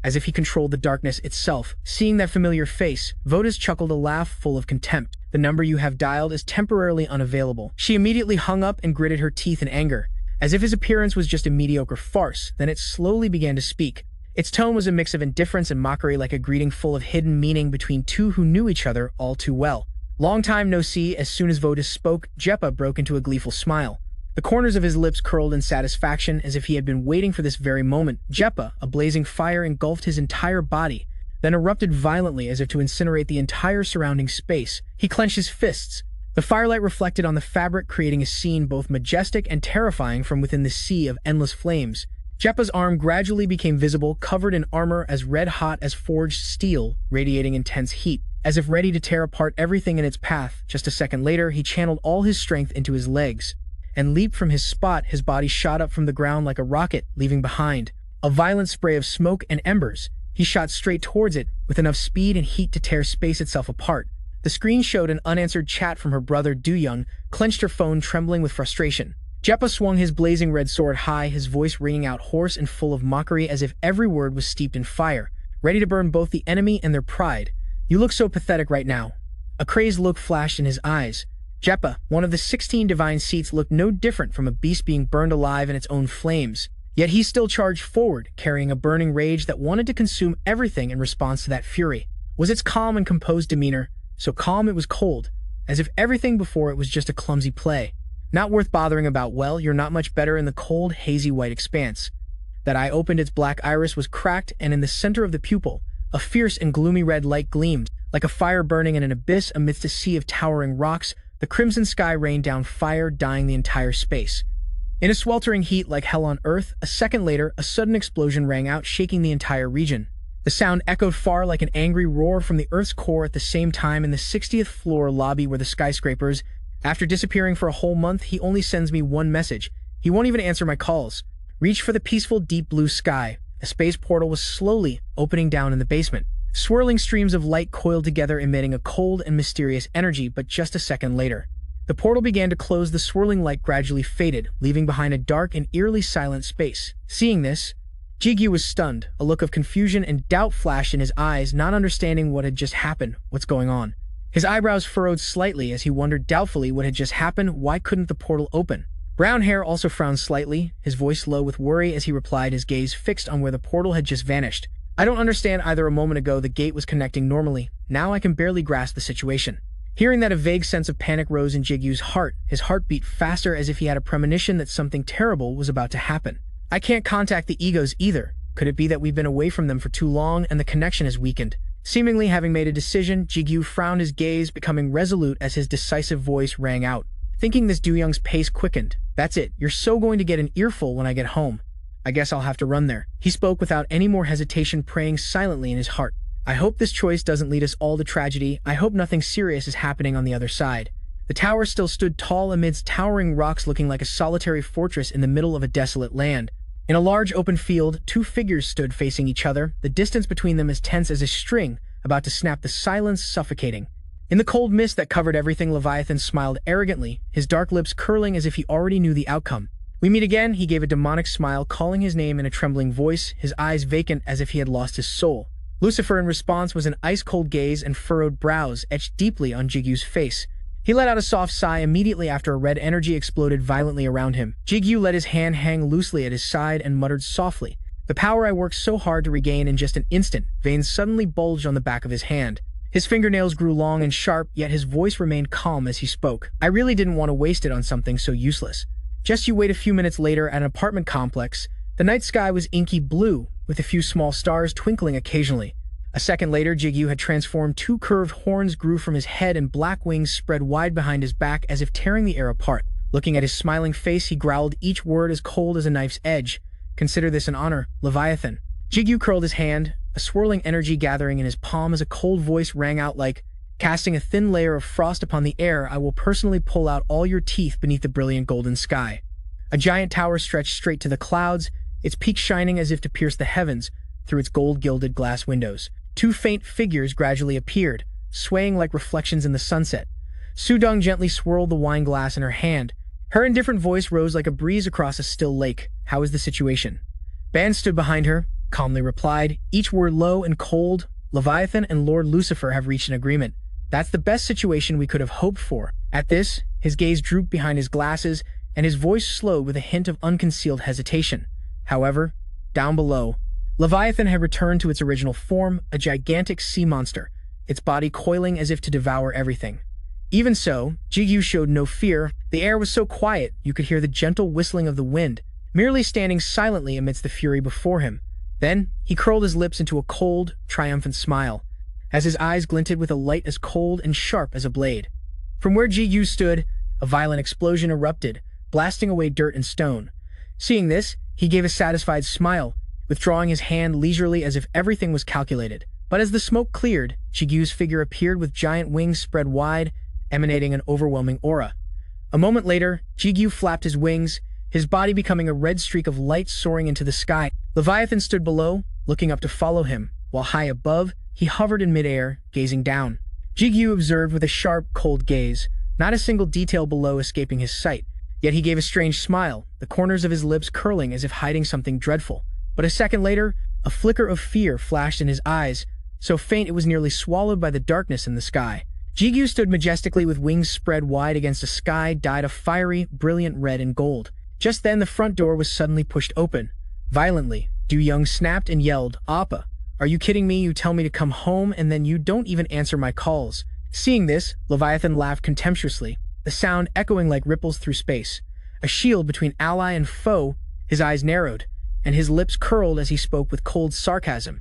as if he controlled the darkness itself. Seeing that familiar face, Votus chuckled, a laugh full of contempt. The number you have dialed is temporarily unavailable. She immediately hung up and gritted her teeth in anger, as if his appearance was just a mediocre farce. Then it slowly began to speak. Its tone was a mix of indifference and mockery, like a greeting full of hidden meaning between two who knew each other all too well. Long time no see. As soon as Votus spoke, Jeppa broke into a gleeful smile. The corners of his lips curled in satisfaction, as if he had been waiting for this very moment. Jeppa, a blazing fire engulfed his entire body, then erupted violently as if to incinerate the entire surrounding space. He clenched his fists. The firelight reflected on the fabric, creating a scene both majestic and terrifying from within the sea of endless flames. Jeppa's arm gradually became visible, covered in armor as red-hot as forged steel, radiating intense heat, as if ready to tear apart everything in its path. Just a second later, he channeled all his strength into his legs and leaped from his spot. His body shot up from the ground like a rocket, leaving behind a violent spray of smoke and embers. He shot straight towards it, with enough speed and heat to tear space itself apart. The screen showed an unanswered chat from her brother Du-young, clenched her phone, trembling with frustration. Jeppa swung his blazing red sword high, his voice ringing out hoarse and full of mockery, as if every word was steeped in fire, ready to burn both the enemy and their pride. You look so pathetic right now. A crazed look flashed in his eyes. Jeppa, one of the 16 divine seats, looked no different from a beast being burned alive in its own flames. Yet he still charged forward, carrying a burning rage that wanted to consume everything in response to that fury. Was its calm and composed demeanor so calm it was cold, as if everything before it was just a clumsy play, not worth bothering about? Well, you're not much better. In the cold, hazy white expanse that eye opened, its black iris was cracked, and in the center of the pupil, a fierce and gloomy red light gleamed, like a fire burning in an abyss amidst a sea of towering rocks. The crimson sky rained down fire, dyeing the entire space in a sweltering heat like hell on earth. A second later, a sudden explosion rang out, shaking the entire region. The sound echoed far like an angry roar from the Earth's core. At the same time, in the 60th floor lobby were the skyscrapers. After disappearing for a whole month, he only sends me one message. He won't even answer my calls. Reach for the peaceful, deep blue sky. A space portal was slowly opening down in the basement. Swirling streams of light coiled together, emitting a cold and mysterious energy. But just a second later, the portal began to close. The swirling light gradually faded, leaving behind a dark and eerily silent space. Seeing this, Jigu was stunned. A look of confusion and doubt flashed in his eyes, not understanding what had just happened. What's going on? His eyebrows furrowed slightly as he wondered doubtfully what had just happened. Why couldn't the portal open? Brown Hair also frowned slightly, his voice low with worry as he replied, his gaze fixed on where the portal had just vanished. I don't understand either. A moment ago, the gate was connecting normally. Now I can barely grasp the situation. Hearing that, a vague sense of panic rose in Jigu's heart. His heart beat faster, as if he had a premonition that something terrible was about to happen. I can't contact the egos either. Could it be that we've been away from them for too long and the connection has weakened? Seemingly having made a decision, Jigu frowned, his gaze becoming resolute as his decisive voice rang out. Thinking this, Du-young's pace quickened. That's it. You're so going to get an earful when I get home. I guess I'll have to run there. He spoke without any more hesitation, praying silently in his heart. I hope this choice doesn't lead us all to tragedy. I hope nothing serious is happening on the other side. The tower still stood tall amidst towering rocks, looking like a solitary fortress in the middle of a desolate land. In a large open field, two figures stood facing each other, the distance between them as tense as a string about to snap, the silence suffocating. In the cold mist that covered everything, Leviathan smiled arrogantly, his dark lips curling as if he already knew the outcome. We meet again, he gave a demonic smile, calling his name in a trembling voice, his eyes vacant as if he had lost his soul. Lucifer, in response, was an ice-cold gaze and furrowed brows etched deeply on Jigu's face. He let out a soft sigh immediately after a red energy exploded violently around him. Jigu let his hand hang loosely at his side and muttered softly, "The power I worked so hard to regain in just an instant." Veins suddenly bulged on the back of his hand. His fingernails grew long and sharp, yet his voice remained calm as he spoke. I really didn't want to waste it on something so useless. Just you wait. A few minutes later, at an apartment complex The night sky was inky blue, with a few small stars twinkling occasionally. A second later, Jigu had transformed. Two curved horns grew from his head and black wings spread wide behind his back as if tearing the air apart. Looking at his smiling face, he growled, each word as cold as a knife's edge. Consider this an honor, Leviathan. Jigu curled his hand, a swirling energy gathering in his palm as a cold voice rang out like, casting a thin layer of frost upon the air, I will personally pull out all your teeth beneath the brilliant golden sky. A giant tower stretched straight to the clouds, its peak shining as if to pierce the heavens through its gold-gilded glass windows. Two faint figures gradually appeared, swaying like reflections in the sunset. Sudong gently swirled the wine glass in her hand. Her indifferent voice rose like a breeze across a still lake. How is the situation? Ban stood behind her, calmly replied, each word low and cold. Leviathan and Lord Lucifer have reached an agreement. That's the best situation we could have hoped for. At this, his gaze drooped behind his glasses, and his voice slowed with a hint of unconcealed hesitation. However, down below, Leviathan had returned to its original form, a gigantic sea monster, its body coiling as if to devour everything. Even so, Jigu showed no fear. The air was so quiet you could hear the gentle whistling of the wind, merely standing silently amidst the fury before him. Then, he curled his lips into a cold, triumphant smile, as his eyes glinted with a light as cold and sharp as a blade. From where Jigu stood, a violent explosion erupted, blasting away dirt and stone. Seeing this, he gave a satisfied smile, withdrawing his hand leisurely as if everything was calculated. But as the smoke cleared, Jigu's figure appeared with giant wings spread wide, emanating an overwhelming aura. A moment later, Jigu flapped his wings, his body becoming a red streak of light soaring into the sky. Leviathan stood below, looking up to follow him, while high above, he hovered in midair, gazing down. Jigu observed with a sharp, cold gaze, not a single detail below escaping his sight. Yet he gave a strange smile, the corners of his lips curling as if hiding something dreadful. But a second later, a flicker of fear flashed in his eyes, so faint it was nearly swallowed by the darkness in the sky. Jigu stood majestically with wings spread wide against a sky dyed a fiery, brilliant red and gold. Just then the front door was suddenly pushed open. Violently, Du Young snapped and yelled, Appa, are you kidding me? You tell me to come home and then you don't even answer my calls. Seeing this, Leviathan laughed contemptuously, the sound echoing like ripples through space. A shield between ally and foe, his eyes narrowed, and his lips curled as he spoke with cold sarcasm.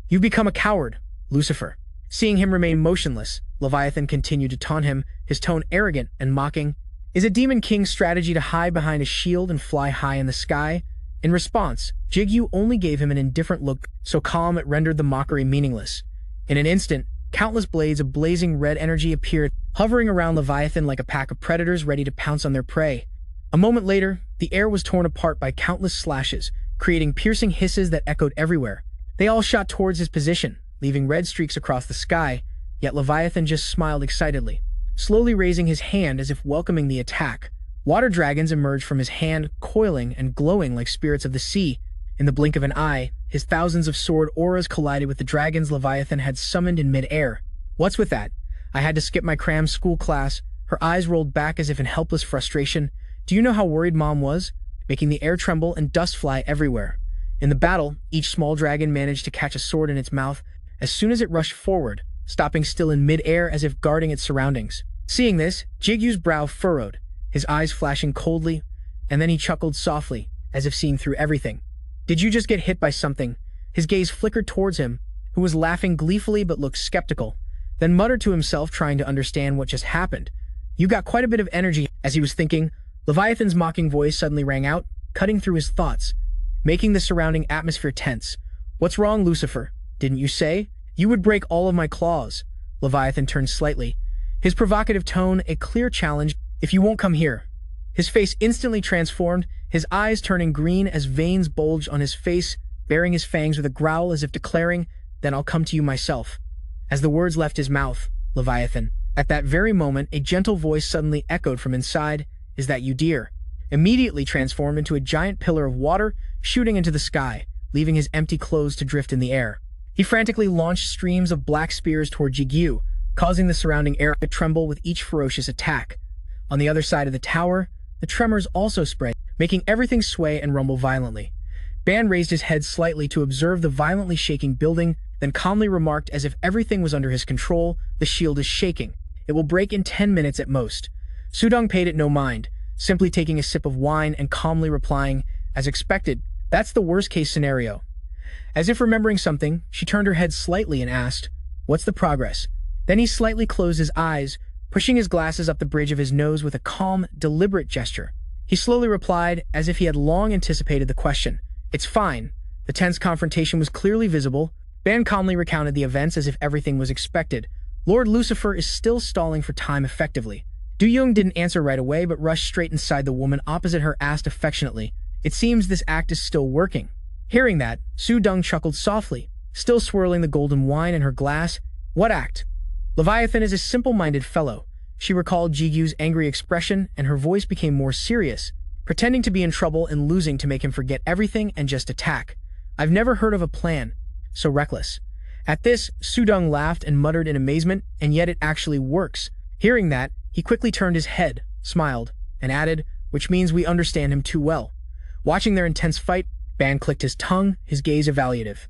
You've become a coward, Lucifer. Seeing him remain motionless, Leviathan continued to taunt him, his tone arrogant and mocking. Is a Demon King's strategy to hide behind a shield and fly high in the sky? In response, Jigu only gave him an indifferent look, so calm it rendered the mockery meaningless. In an instant, countless blades of blazing red energy appeared, hovering around Leviathan like a pack of predators ready to pounce on their prey. A moment later, the air was torn apart by countless slashes, creating piercing hisses that echoed everywhere. They all shot towards his position, leaving red streaks across the sky, yet Leviathan just smiled excitedly, slowly raising his hand as if welcoming the attack. Water dragons emerged from his hand, coiling and glowing like spirits of the sea. In the blink of an eye, his thousands of sword auras collided with the dragons Leviathan had summoned in mid-air. What's with that? I had to skip my crammed school class. Her eyes rolled back as if in helpless frustration. Do you know how worried Mom was? Making the air tremble and dust fly everywhere. In the battle, each small dragon managed to catch a sword in its mouth as soon as it rushed forward, stopping still in mid-air as if guarding its surroundings. Seeing this, Jigu's brow furrowed, his eyes flashing coldly, and then he chuckled softly, as if seeing through everything. Did you just get hit by something? His gaze flickered towards him, who was laughing gleefully but looked skeptical, then muttered to himself trying to understand what just happened. You got quite a bit of energy. As he was thinking, Leviathan's mocking voice suddenly rang out, cutting through his thoughts, making the surrounding atmosphere tense. What's wrong, Lucifer? Didn't you say? You would break all of my claws. Leviathan turned slightly, his provocative tone a clear challenge. If you won't come here. His face instantly transformed, his eyes turning green as veins bulged on his face, baring his fangs with a growl as if declaring, then I'll come to you myself. As the words left his mouth, Leviathan, at that very moment a gentle voice suddenly echoed from inside, Is that you, dear? Immediately transformed into a giant pillar of water, shooting into the sky, leaving his empty clothes to drift in the air. He frantically launched streams of black spears toward Jigu, causing the surrounding air to tremble with each ferocious attack. On the other side of the tower, the tremors also spread, making everything sway and rumble violently. Ban raised his head slightly to observe the violently shaking building, then calmly remarked as if everything was under his control, the shield is shaking. It will break in 10 minutes at most. Sudong paid it no mind, simply taking a sip of wine and calmly replying, as expected, That's the worst-case scenario. As if remembering something, she turned her head slightly and asked, "What's the progress?" Then he slightly closed his eyes, pushing his glasses up the bridge of his nose with a calm, deliberate gesture. He slowly replied, as if he had long anticipated the question. "It's fine." The tense confrontation was clearly visible. Ban calmly recounted the events as if everything was expected. Lord Lucifer is still stalling for time effectively. Du Young didn't answer right away, but rushed straight inside. The woman opposite her asked affectionately, "It seems this act is still working." Hearing that, Su Dong chuckled softly, still swirling the golden wine in her glass. "What act?" Leviathan is a simple-minded fellow. She recalled Jigu's angry expression, and her voice became more serious, pretending to be in trouble and losing to make him forget everything and just attack. "I've never heard of a plan so reckless." At this, Su Dong laughed and muttered in amazement, "And yet it actually works." Hearing that, he quickly turned his head, smiled, and added, "Which means we understand him too well." Watching their intense fight, Ban clicked his tongue, his gaze evaluative.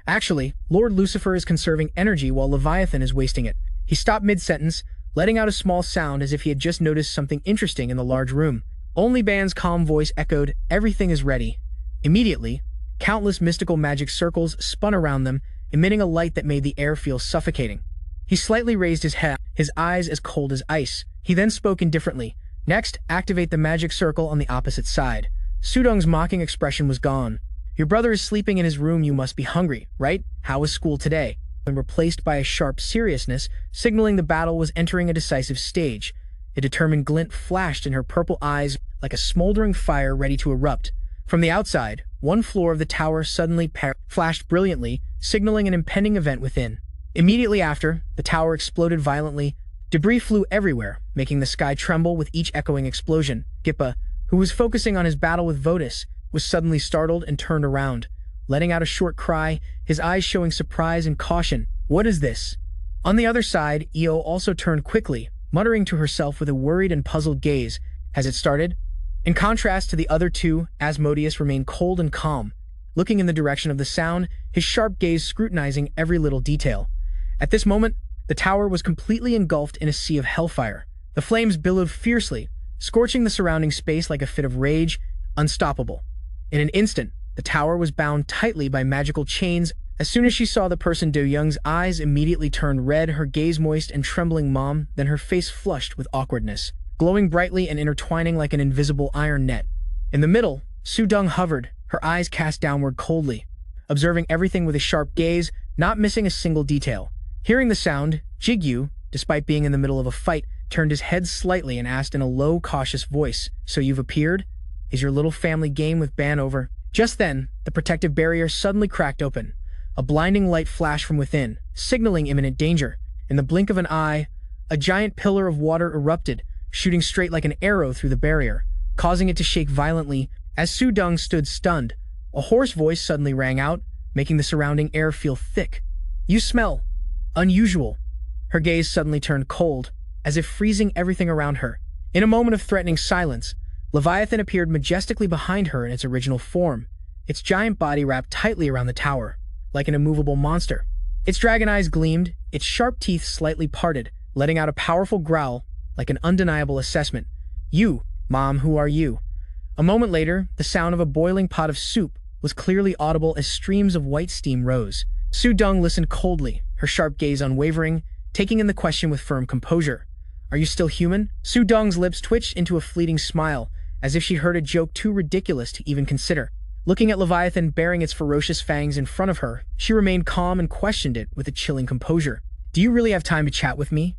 Actually, Lord Lucifer is conserving energy while Leviathan is wasting it. He stopped mid-sentence, letting out a small sound as if he had just noticed something interesting in the large room. Only Ban's calm voice echoed, "Everything is ready." Immediately, countless mystical magic circles spun around them, emitting a light that made the air feel suffocating. He slightly raised his head, his eyes as cold as ice. He then spoke indifferently. "Next, activate the magic circle on the opposite side." Su Dong's mocking expression was gone. "Your brother is sleeping in his room. You must be hungry, right? How was school today?" And replaced by a sharp seriousness, signaling the battle was entering a decisive stage. A determined glint flashed in her purple eyes like a smoldering fire ready to erupt. From the outside, one floor of the tower suddenly flashed brilliantly, signaling an impending event within. Immediately after, the tower exploded violently. Debris flew everywhere, making the sky tremble with each echoing explosion. Gippa, who was focusing on his battle with Votus, was suddenly startled and turned around, letting out a short cry, his eyes showing surprise and caution. "What is this?" On the other side, Io also turned quickly, muttering to herself with a worried and puzzled gaze. "Has it started?" In contrast to the other two, Asmodeus remained cold and calm, looking in the direction of the sound, his sharp gaze scrutinizing every little detail. At this moment, the tower was completely engulfed in a sea of hellfire. The flames billowed fiercely, scorching the surrounding space like a fit of rage, unstoppable. In an instant, the tower was bound tightly by magical chains. As soon as she saw the person, Do Young's eyes immediately turned red, her gaze moist and trembling. "Mom," then her face flushed with awkwardness, glowing brightly and intertwining like an invisible iron net. In the middle, Su Dong hovered, her eyes cast downward coldly, observing everything with a sharp gaze, not missing a single detail. Hearing the sound, Jigu, despite being in the middle of a fight, turned his head slightly and asked in a low, cautious voice, "So you've appeared? Is your little family game with Ban over?" Just then, the protective barrier suddenly cracked open. A blinding light flashed from within, signaling imminent danger. In the blink of an eye, a giant pillar of water erupted, shooting straight like an arrow through the barrier, causing it to shake violently. As Su Dong stood stunned, a hoarse voice suddenly rang out, making the surrounding air feel thick. "You smell unusual." Her gaze suddenly turned cold, as if freezing everything around her. In a moment of threatening silence, Leviathan appeared majestically behind her in its original form, its giant body wrapped tightly around the tower, like an immovable monster. Its dragon eyes gleamed, its sharp teeth slightly parted, letting out a powerful growl, like an undeniable assessment. "You, Mom, who are you?" A moment later, the sound of a boiling pot of soup was clearly audible as streams of white steam rose. Su Dong listened coldly, her sharp gaze unwavering, taking in the question with firm composure. "Are you still human?" Su Dong's lips twitched into a fleeting smile, as if she heard a joke too ridiculous to even consider. Looking at Leviathan bearing its ferocious fangs in front of her, she remained calm and questioned it with a chilling composure. "Do you really have time to chat with me?"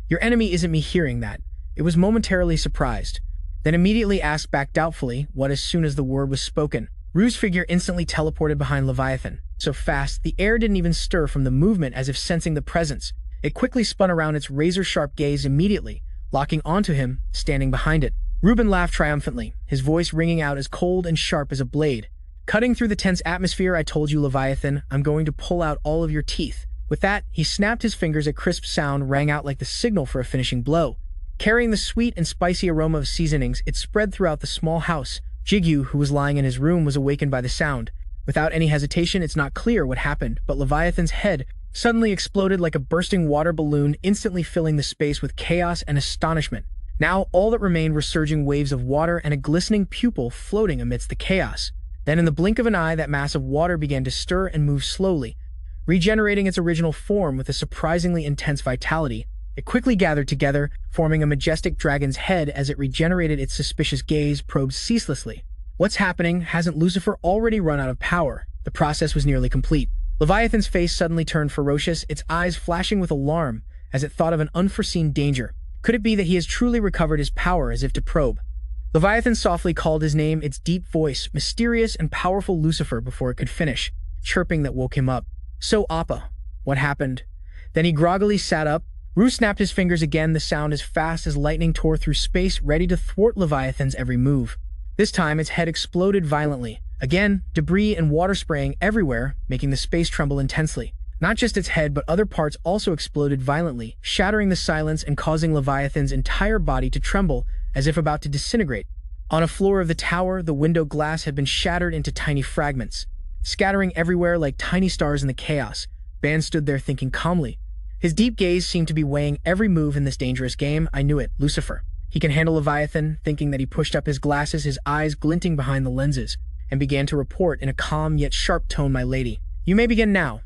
"Your enemy isn't me." Hearing that, it was momentarily surprised, then immediately asked back doubtfully what as soon as the word was spoken. Rue's figure instantly teleported behind Leviathan, so fast the air didn't even stir from the movement. As if sensing the presence, it quickly spun around, its razor-sharp gaze immediately locking onto him, standing behind it. Reuben laughed triumphantly, his voice ringing out as cold and sharp as a blade. Cutting through the tense atmosphere, "I told you, Leviathan, I'm going to pull out all of your teeth." With that, he snapped his fingers. A crisp sound rang out like the signal for a finishing blow. Carrying the sweet and spicy aroma of seasonings, it spread throughout the small house. Jigu, who was lying in his room, was awakened by the sound. Without any hesitation, it's not clear what happened, but Leviathan's head suddenly exploded like a bursting water balloon, instantly filling the space with chaos and astonishment. Now, all that remained were surging waves of water and a glistening pupil floating amidst the chaos. Then in the blink of an eye, that mass of water began to stir and move slowly, regenerating its original form with a surprisingly intense vitality. It quickly gathered together, forming a majestic dragon's head as it regenerated. Its suspicious gaze probed ceaselessly. What's happening? Hasn't Lucifer already run out of power? The process was nearly complete. Leviathan's face suddenly turned ferocious, its eyes flashing with alarm as it thought of an unforeseen danger. Could it be that he has truly recovered his power, as if to probe? Leviathan softly called his name, its deep voice, mysterious and powerful Lucifer, before it could finish, chirping that woke him up. So, Appa, what happened? Then he groggily sat up. Ru snapped his fingers again, the sound as fast as lightning tore through space, ready to thwart Leviathan's every move. This time, its head exploded violently. Again, debris and water spraying everywhere, making the space tremble intensely. Not just its head, but other parts also exploded violently, shattering the silence and causing Leviathan's entire body to tremble, as if about to disintegrate. On a floor of the tower, the window glass had been shattered into tiny fragments. Scattering everywhere like tiny stars in the chaos, Ban stood there thinking calmly. His deep gaze seemed to be weighing every move in this dangerous game. I knew it, Lucifer. He can handle Leviathan. Thinking that, he pushed up his glasses, his eyes glinting behind the lenses, and began to report in a calm yet sharp tone, "My lady, you may begin now."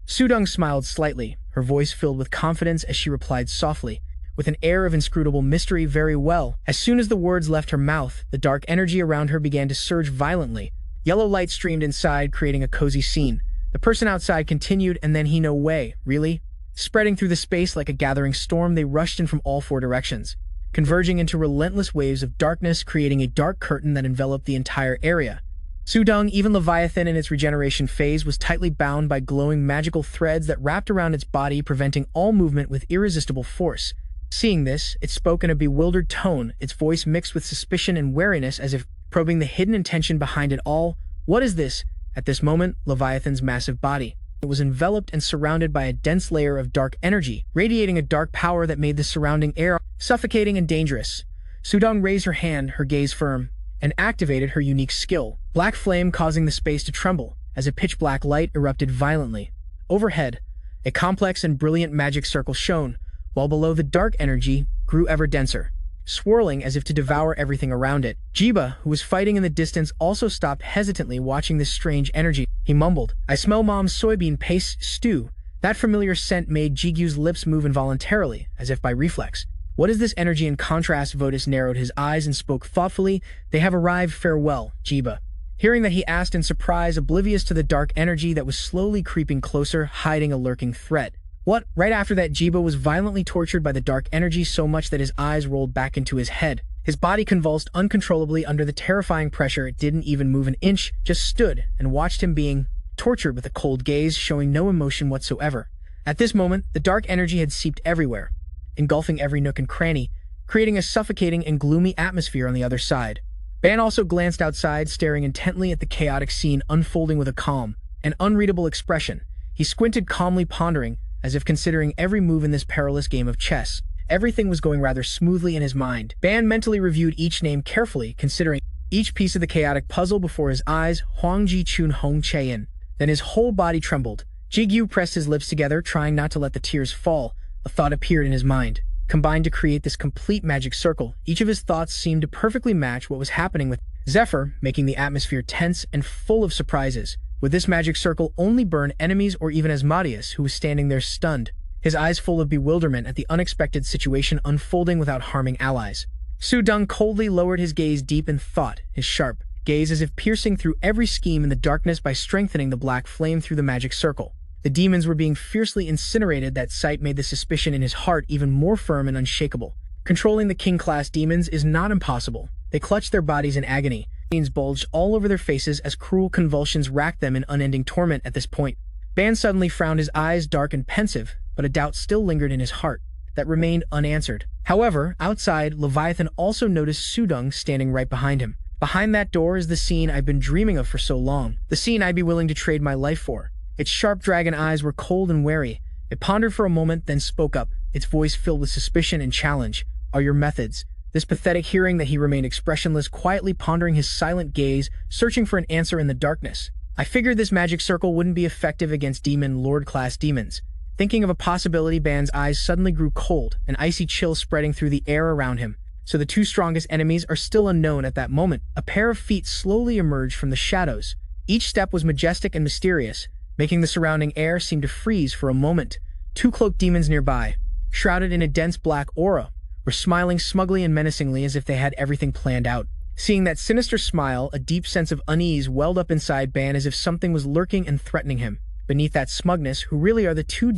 Sudong smiled slightly, her voice filled with confidence as she replied softly, with an air of inscrutable mystery, "Very well." As soon as the words left her mouth, the dark energy around her began to surge violently. Yellow light streamed inside, creating a cozy scene. The person outside continued, "And then he no way, really?" Spreading through the space like a gathering storm, they rushed in from all four directions, converging into relentless waves of darkness, creating a dark curtain that enveloped the entire area. Sudong, even Leviathan in its regeneration phase, was tightly bound by glowing magical threads that wrapped around its body, preventing all movement with irresistible force. Seeing this, it spoke in a bewildered tone, its voice mixed with suspicion and wariness, as if probing the hidden intention behind it all. "What is this?" At this moment, Leviathan's massive body, it was enveloped and surrounded by a dense layer of dark energy, radiating a dark power that made the surrounding air suffocating and dangerous. Sudong raised her hand, her gaze firm, and activated her unique skill, black flame, causing the space to tremble as a pitch-black light erupted violently. Overhead, a complex and brilliant magic circle shone, while below the dark energy grew ever denser, swirling as if to devour everything around it. Jiba, who was fighting in the distance, also stopped hesitantly watching this strange energy. He mumbled, "I smell Mom's soybean paste stew." That familiar scent made Jigu's lips move involuntarily, as if by reflex. "What is this energy?" In contrast, Votus narrowed his eyes and spoke thoughtfully. "They have arrived. Farewell, Jiba." Hearing that, he asked in surprise, oblivious to the dark energy that was slowly creeping closer, hiding a lurking threat. "What?" Right after that, Jiba was violently tortured by the dark energy, so much that his eyes rolled back into his head. His body convulsed uncontrollably under the terrifying pressure. It didn't even move an inch, just stood and watched him being tortured with a cold gaze, showing no emotion whatsoever. At this moment, the dark energy had seeped everywhere, engulfing every nook and cranny, creating a suffocating and gloomy atmosphere on the other side. Ban also glanced outside, staring intently at the chaotic scene unfolding with a calm and unreadable expression. He squinted, calmly pondering, as if considering every move in this perilous game of chess. Everything was going rather smoothly in his mind. Ban mentally reviewed each name carefully, considering each piece of the chaotic puzzle before his eyes. Huangji Chun Hong Chein. Then his whole body trembled. Jigu pressed his lips together, trying not to let the tears fall. A thought appeared in his mind, combined to create this complete magic circle. Each of his thoughts seemed to perfectly match what was happening with Zephyr, making the atmosphere tense and full of surprises. Would this magic circle only burn enemies, or even Asmodeus, who was standing there stunned, his eyes full of bewilderment at the unexpected situation unfolding without harming allies? Sudong coldly lowered his gaze deep in thought, his sharp gaze as if piercing through every scheme in the darkness by strengthening the black flame through the magic circle. The demons were being fiercely incinerated. That sight made the suspicion in his heart even more firm and unshakable. Controlling the king-class demons is not impossible. They clutched their bodies in agony. Veins bulged all over their faces as cruel convulsions racked them in unending torment. At this point, Ban suddenly frowned, his eyes dark and pensive, but a doubt still lingered in his heart that remained unanswered. However, outside, Leviathan also noticed Sudong standing right behind him. "Behind that door is the scene I've been dreaming of for so long. The scene I'd be willing to trade my life for." Its sharp dragon eyes were cold and wary. It pondered for a moment, then spoke up, its voice filled with suspicion and challenge. "Are your methods?" This pathetic hearing that he remained expressionless, quietly pondering, his silent gaze, searching for an answer in the darkness. "I figured this magic circle wouldn't be effective against demon lord-class demons." Thinking of a possibility, Ban's eyes suddenly grew cold, an icy chill spreading through the air around him. so the two strongest enemies are still unknown at that moment. A pair of feet slowly emerged from the shadows. Each step was majestic and mysterious, making the surrounding air seem to freeze for a moment. Two cloaked demons nearby, shrouded in a dense black aura, were smiling smugly and menacingly as if they had everything planned out. Seeing that sinister smile, a deep sense of unease welled up inside Ban as if something was lurking and threatening him. Beneath that smugness, who really are the two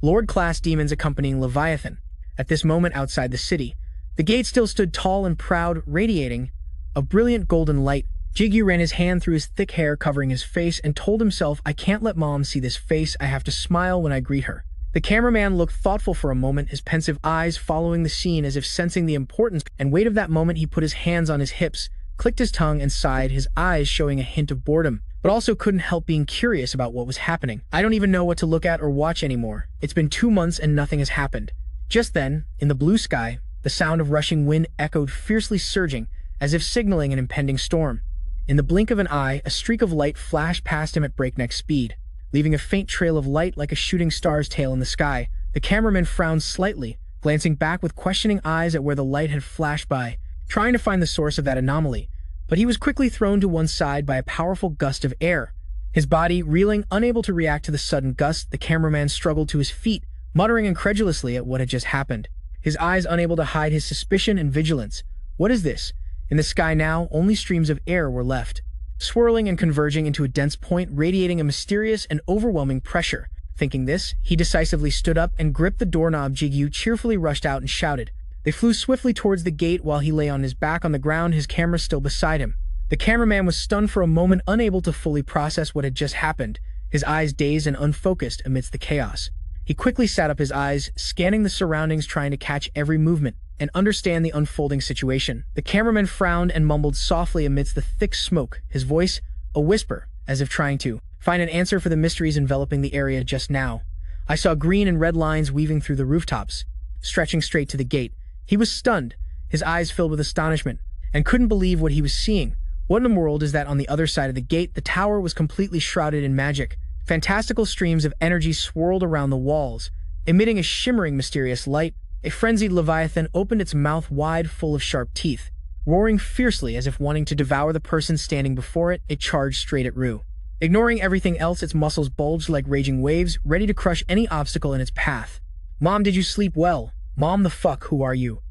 Lord-class demons accompanying Leviathan. At this moment outside the city, the gate still stood tall and proud, radiating a brilliant golden light. Jigu ran his hand through his thick hair covering his face and told himself, I can't let Mom see this face, I have to smile when I greet her. The cameraman looked thoughtful for a moment, his pensive eyes following the scene as if sensing the importance and weight of that moment. He put his hands on his hips, clicked his tongue and sighed, his eyes showing a hint of boredom, but also couldn't help being curious about what was happening. I don't even know what to look at or watch anymore. It's been 2 months and nothing has happened. Just then, in the blue sky, the sound of rushing wind echoed fiercely, surging, as if signaling an impending storm. In the blink of an eye, a streak of light flashed past him at breakneck speed, leaving a faint trail of light like a shooting star's tail in the sky. The cameraman frowned slightly, glancing back with questioning eyes at where the light had flashed by, trying to find the source of that anomaly. But he was quickly thrown to one side by a powerful gust of air. His body reeling, unable to react to the sudden gust, the cameraman struggled to his feet, muttering incredulously at what had just happened, his eyes unable to hide his suspicion and vigilance. What is this? In the sky now, only streams of air were left, swirling and converging into a dense point, radiating a mysterious and overwhelming pressure. Thinking this, he decisively stood up and gripped the doorknob. Jigu cheerfully rushed out and shouted. They flew swiftly towards the gate while he lay on his back on the ground, his camera still beside him. The cameraman was stunned for a moment, unable to fully process what had just happened, his eyes dazed and unfocused amidst the chaos. He quickly sat up, his eyes scanning the surroundings, trying to catch every movement and understand the unfolding situation. The cameraman frowned and mumbled softly amidst the thick smoke, his voice a whisper, as if trying to find an answer for the mysteries enveloping the area just now. I saw green and red lines weaving through the rooftops, stretching straight to the gate. He was stunned, his eyes filled with astonishment, and couldn't believe what he was seeing. What in the world is that on the other side of the gate? The tower was completely shrouded in magic. Fantastical streams of energy swirled around the walls, emitting a shimmering, mysterious light. A frenzied Leviathan opened its mouth wide, full of sharp teeth. Roaring fiercely as if wanting to devour the person standing before it, it charged straight at Rue. Ignoring everything else, its muscles bulged like raging waves, ready to crush any obstacle in its path. Mom, did you sleep well? Mom, the fuck, who are you?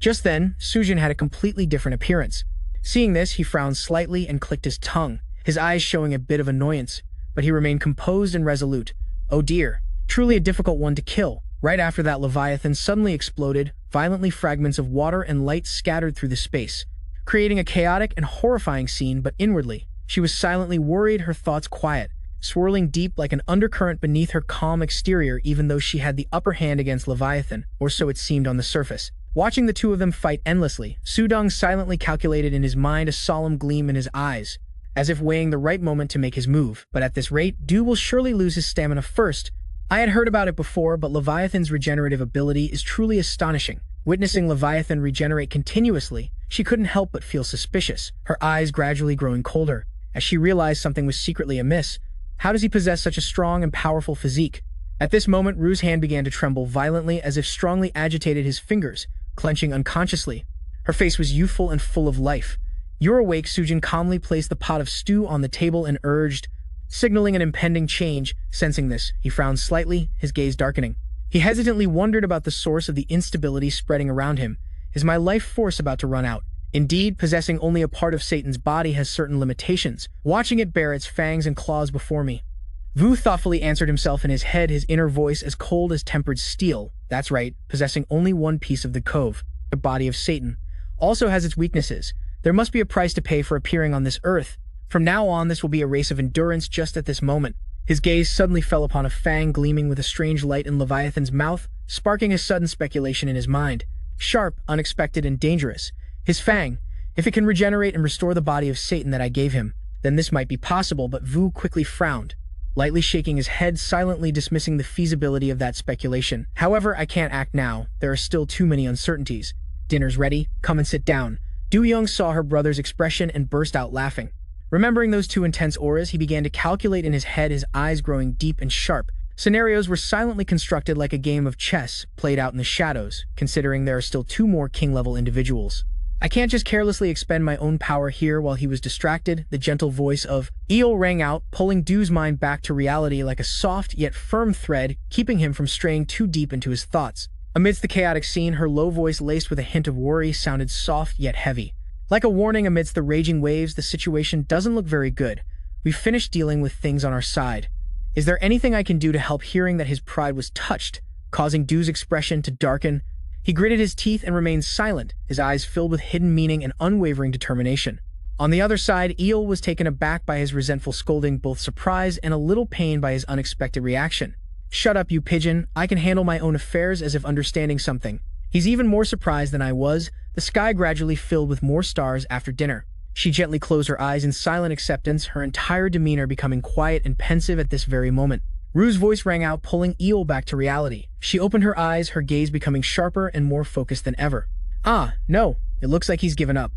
Just then, Sujin had a completely different appearance. Seeing this, he frowned slightly and clicked his tongue, his eyes showing a bit of annoyance, but he remained composed and resolute. Oh dear, truly a difficult one to kill. Right after that, Leviathan suddenly exploded, violently fragments of water and light scattered through the space, creating a chaotic and horrifying scene. But inwardly, she was silently worried, her thoughts quiet, swirling deep like an undercurrent beneath her calm exterior. Even though she had the upper hand against Leviathan, or so it seemed on the surface. Watching the two of them fight endlessly, Sudong silently calculated in his mind, a solemn gleam in his eyes, as if weighing the right moment to make his move. But at this rate, Du will surely lose his stamina first. I had heard about it before, but Leviathan's regenerative ability is truly astonishing. Witnessing Leviathan regenerate continuously, she couldn't help but feel suspicious, her eyes gradually growing colder, as she realized something was secretly amiss. How does he possess such a strong and powerful physique? At this moment, Rue's hand began to tremble violently, as if strongly agitated, his fingers clenching unconsciously. Her face was youthful and full of life. You're awake. Sujin calmly placed the pot of stew on the table and urged, signaling an impending change. Sensing this, he frowned slightly, his gaze darkening. He hesitantly wondered about the source of the instability spreading around him. Is my life force about to run out? Indeed, possessing only a part of Satan's body has certain limitations. Watching it bare its fangs and claws before me. Vu thoughtfully answered himself in his head, his inner voice as cold as tempered steel. That's right, possessing only one piece of the cove, the body of Satan, also has its weaknesses. There must be a price to pay for appearing on this earth. From now on, this will be a race of endurance. Just at this moment, his gaze suddenly fell upon a fang gleaming with a strange light in Leviathan's mouth, sparking a sudden speculation in his mind. Sharp, unexpected, and dangerous. His fang, if it can regenerate and restore the body of Satan that I gave him, then this might be possible. But Vu quickly frowned, lightly shaking his head, silently dismissing the feasibility of that speculation. However, I can't act now. There are still too many uncertainties. Dinner's ready. Come and sit down. Du Young saw her brother's expression and burst out laughing. Remembering those two intense auras, he began to calculate in his head, his eyes growing deep and sharp. Scenarios were silently constructed like a game of chess played out in the shadows, considering there are still 2 more king-level individuals. I can't just carelessly expend my own power here while he was distracted. The gentle voice of Eel rang out, pulling Du's mind back to reality like a soft yet firm thread, keeping him from straying too deep into his thoughts. Amidst the chaotic scene, her low voice laced with a hint of worry sounded soft yet heavy. Like a warning amidst the raging waves, the situation doesn't look very good. We've finished dealing with things on our side. Is there anything I can do to help? Hearing that his pride was touched, causing Du's expression to darken, he gritted his teeth and remained silent, his eyes filled with hidden meaning and unwavering determination. On the other side, Eel was taken aback by his resentful scolding, both surprised and a little pained by his unexpected reaction. "Shut up, you pigeon. I can handle my own affairs," as if understanding something. He's even more surprised than I was. The sky gradually filled with more stars after dinner. She gently closed her eyes in silent acceptance, her entire demeanor becoming quiet and pensive at this very moment. Rue's voice rang out, pulling Eel back to reality. She opened her eyes, her gaze becoming sharper and more focused than ever. "Ah, no, it looks like he's given up."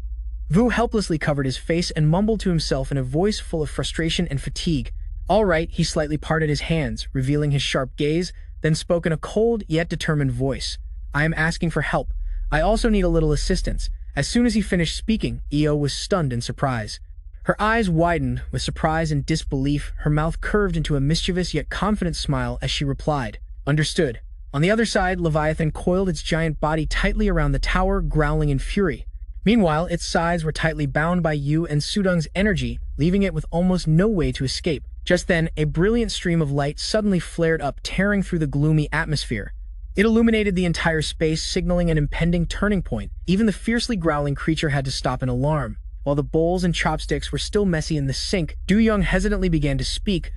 Vu helplessly covered his face and mumbled to himself in a voice full of frustration and fatigue. "All right," he slightly parted his hands, revealing his sharp gaze, then spoke in a cold yet determined voice. "I am asking for help. I also need a little assistance." As soon as he finished speaking, Io was stunned in surprise. Her eyes widened with surprise and disbelief, her mouth curved into a mischievous yet confident smile as she replied, "Understood." On the other side, Leviathan coiled its giant body tightly around the tower, growling in fury. Meanwhile, its sides were tightly bound by Yu and Sudong's energy, leaving it with almost no way to escape. Just then, a brilliant stream of light suddenly flared up, tearing through the gloomy atmosphere. It illuminated the entire space, signaling an impending turning point. Even the fiercely growling creature had to stop in alarm. While the bowls and chopsticks were still messy in the sink, Du Young hesitantly began to speak,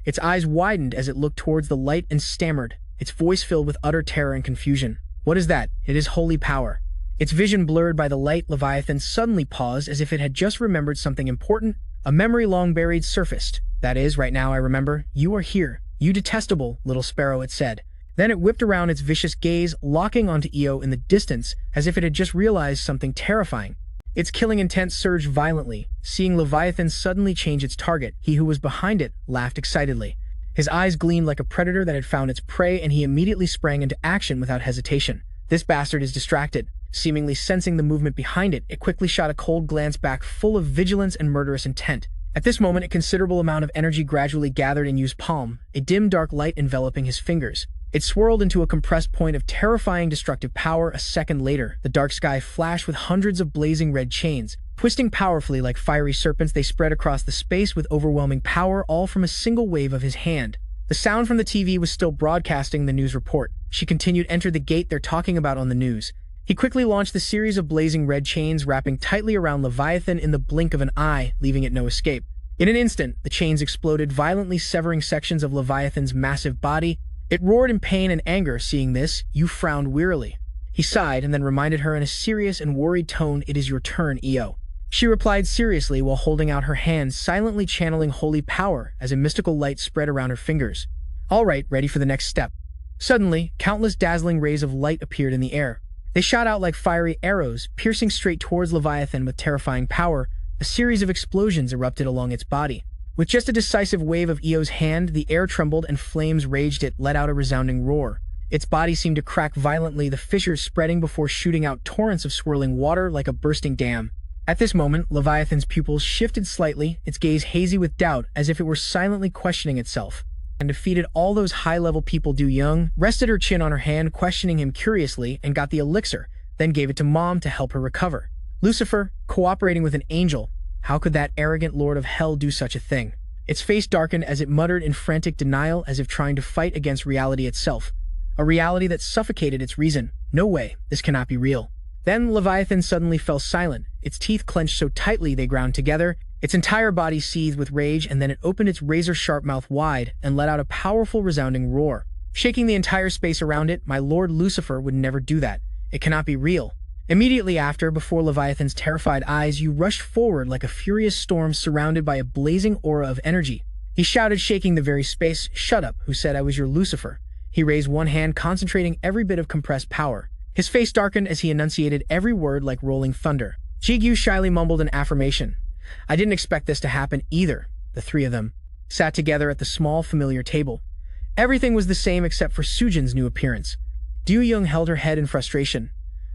its eyes widened as it looked towards the light and stammered, its voice filled with utter terror and confusion. "What is that?" "It is holy power." Its vision blurred by the light, Leviathan suddenly paused as if it had just remembered something important. A memory long buried surfaced. "That is, right now I remember. You are here. You detestable little sparrow," it said. Then it whipped around its vicious gaze, locking onto Io in the distance, as if it had just realized something terrifying. Its killing intent surged violently. Seeing Leviathan suddenly change its target, he who was behind it laughed excitedly. His eyes gleamed like a predator that had found its prey, and he immediately sprang into action without hesitation. "This bastard is distracted." Seemingly sensing the movement behind it, it quickly shot a cold glance back full of vigilance and murderous intent. At this moment, a considerable amount of energy gradually gathered in Yu's palm, a dim dark light enveloping his fingers. It swirled into a compressed point of terrifying destructive power. A second later, the dark sky flashed with hundreds of blazing red chains. Twisting powerfully like fiery serpents, they spread across the space with overwhelming power, all from a single wave of his hand. The sound from the TV was still broadcasting the news report. She continued, "Enter the gate they're talking about on the news." He quickly launched the series of blazing red chains, wrapping tightly around Leviathan in the blink of an eye, leaving it no escape. In an instant, the chains exploded, violently severing sections of Leviathan's massive body. It roared in pain and anger. Seeing this, Yu frowned wearily. He sighed and then reminded her in a serious and worried tone, "It is your turn, Io." She replied seriously while holding out her hands, silently channeling holy power as a mystical light spread around her fingers. "All right, ready for the next step." Suddenly, countless dazzling rays of light appeared in the air. They shot out like fiery arrows, piercing straight towards Leviathan with terrifying power. A series of explosions erupted along its body. With just a decisive wave of Io's hand, the air trembled and flames raged. It let out a resounding roar. Its body seemed to crack violently, the fissures spreading before shooting out torrents of swirling water like a bursting dam. At this moment, Leviathan's pupils shifted slightly, its gaze hazy with doubt, as if it were silently questioning itself. And defeated all those high-level people. Du Young rested her chin on her hand, questioning him curiously, and got the elixir, then gave it to Mom to help her recover. Lucifer, cooperating with an angel. How could that arrogant lord of hell do such a thing? Its face darkened as it muttered in frantic denial, as if trying to fight against reality itself. A reality that suffocated its reason. No way, this cannot be real. Then Leviathan suddenly fell silent, its teeth clenched so tightly they ground together. Its entire body seethed with rage, and then it opened its razor-sharp mouth wide and let out a powerful resounding roar, shaking the entire space around it. "My lord Lucifer would never do that. It cannot be real." Immediately after, before Leviathan's terrified eyes, Yu rushed forward like a furious storm surrounded by a blazing aura of energy. He shouted, shaking the very space, "Shut up, who said I was your Lucifer?" He raised one hand, concentrating every bit of compressed power. His face darkened as he enunciated every word like rolling thunder. Jigu shyly mumbled an affirmation. "I didn't expect this to happen either." The three of them sat together at the small, familiar table. Everything was the same except for Sujin's new appearance. Du Young held her head in frustration.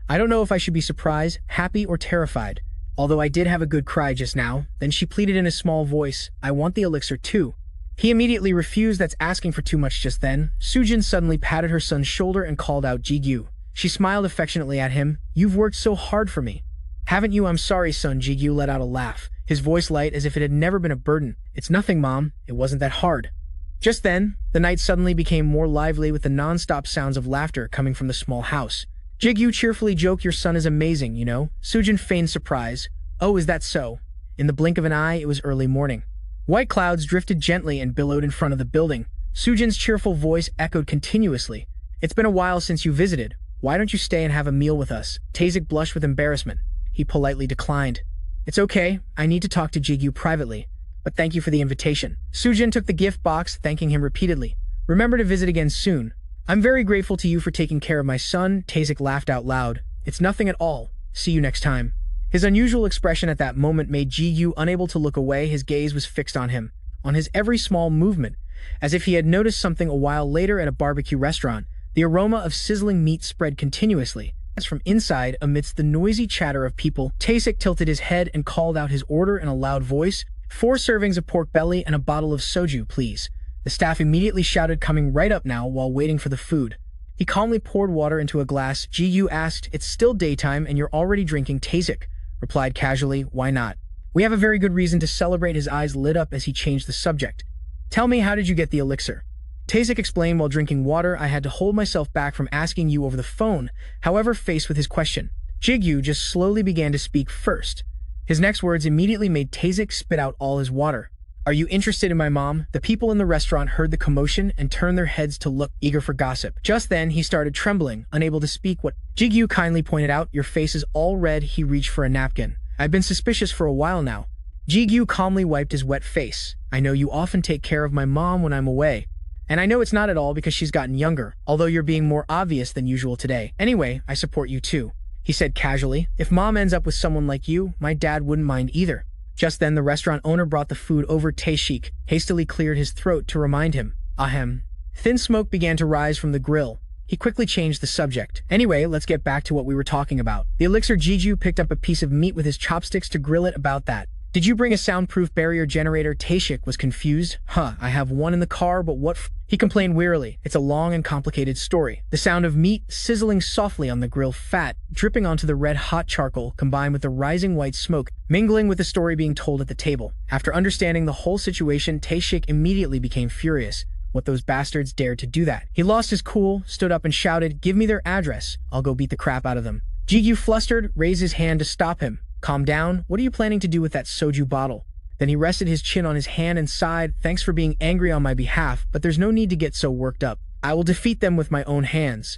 I don't know if I should be surprised, happy, or terrified. Although I did have a good cry just now, then she pleaded in a small voice, I want the elixir too. He immediately refused. That's asking for too much. Just then, Sujin suddenly patted her son's shoulder and called out Jigu. She smiled affectionately at him. You've worked so hard for me. Haven't you? I'm sorry, son. Jigu let out a laugh, his voice light as if it had never been a burden. It's nothing, Mom. It wasn't that hard. Just then, the night suddenly became more lively with the non-stop sounds of laughter coming from the small house. Jigu cheerfully joked, your son is amazing, you know? Sujin feigned surprise. Oh, is that so? In the blink of an eye, it was early morning. White clouds drifted gently and billowed in front of the building. Sujin's cheerful voice echoed continuously. It's been a while since you visited. Why don't you stay and have a meal with us? Tazik blushed with embarrassment. He politely declined. It's okay. I need to talk to Jigu privately. But thank you for the invitation. Sujin took the gift box, thanking him repeatedly. Remember to visit again soon. I'm very grateful to you for taking care of my son. Tazik laughed out loud. It's nothing at all. See you next time. His unusual expression at that moment made Jigu unable to look away. His gaze was fixed on him, on his every small movement, as if he had noticed something a while later at a barbecue restaurant. The aroma of sizzling meat spread continuously. As from inside, amidst the noisy chatter of people, Tazik tilted his head and called out his order in a loud voice. 4 servings of pork belly and a bottle of soju, please. The staff immediately shouted, coming right up now while waiting for the food. He calmly poured water into a glass. Jigu asked, it's still daytime and you're already drinking. Tazik replied casually, why not? We have a very good reason to celebrate. His eyes lit up as he changed the subject. Tell me, how did you get the elixir? Tazik explained while drinking water. I had to hold myself back from asking you over the phone. However, faced with his question, Jigu just slowly began to speak first. His next words immediately made Tazik spit out all his water. Are you interested in my mom? The people in the restaurant heard the commotion and turned their heads to look, eager for gossip. Just then, he started trembling, unable to speak. What? Jigu kindly pointed out, your face is all red. He reached for a napkin. I've been suspicious for a while now. Jigu calmly wiped his wet face. I know you often take care of my mom when I'm away. And I know it's not at all because she's gotten younger, although you're being more obvious than usual today. Anyway, I support you too, he said casually. If mom ends up with someone like you, my dad wouldn't mind either. Just then, the restaurant owner brought the food over. Taishik hastily cleared his throat to remind him. Ahem. Thin smoke began to rise from the grill. He quickly changed the subject. Anyway, let's get back to what we were talking about. The elixir. Jigu picked up a piece of meat with his chopsticks to grill it. About that. Did you bring a soundproof barrier generator? Taishik was confused. I have one in the car, but what he complained wearily. It's a long and complicated story. The sound of meat sizzling softly on the grill, fat dripping onto the red-hot charcoal, combined with the rising white smoke, mingling with the story being told at the table. After understanding the whole situation, Taishik immediately became furious. What those bastards dared to do that. He lost his cool, stood up and shouted, give me their address. I'll go beat the crap out of them. Jigu, flustered, raised his hand to stop him. Calm down. What are you planning to do with that soju bottle? Then he rested his chin on his hand and sighed. Thanks for being angry on my behalf, but there's no need to get so worked up. I will defeat them with my own hands.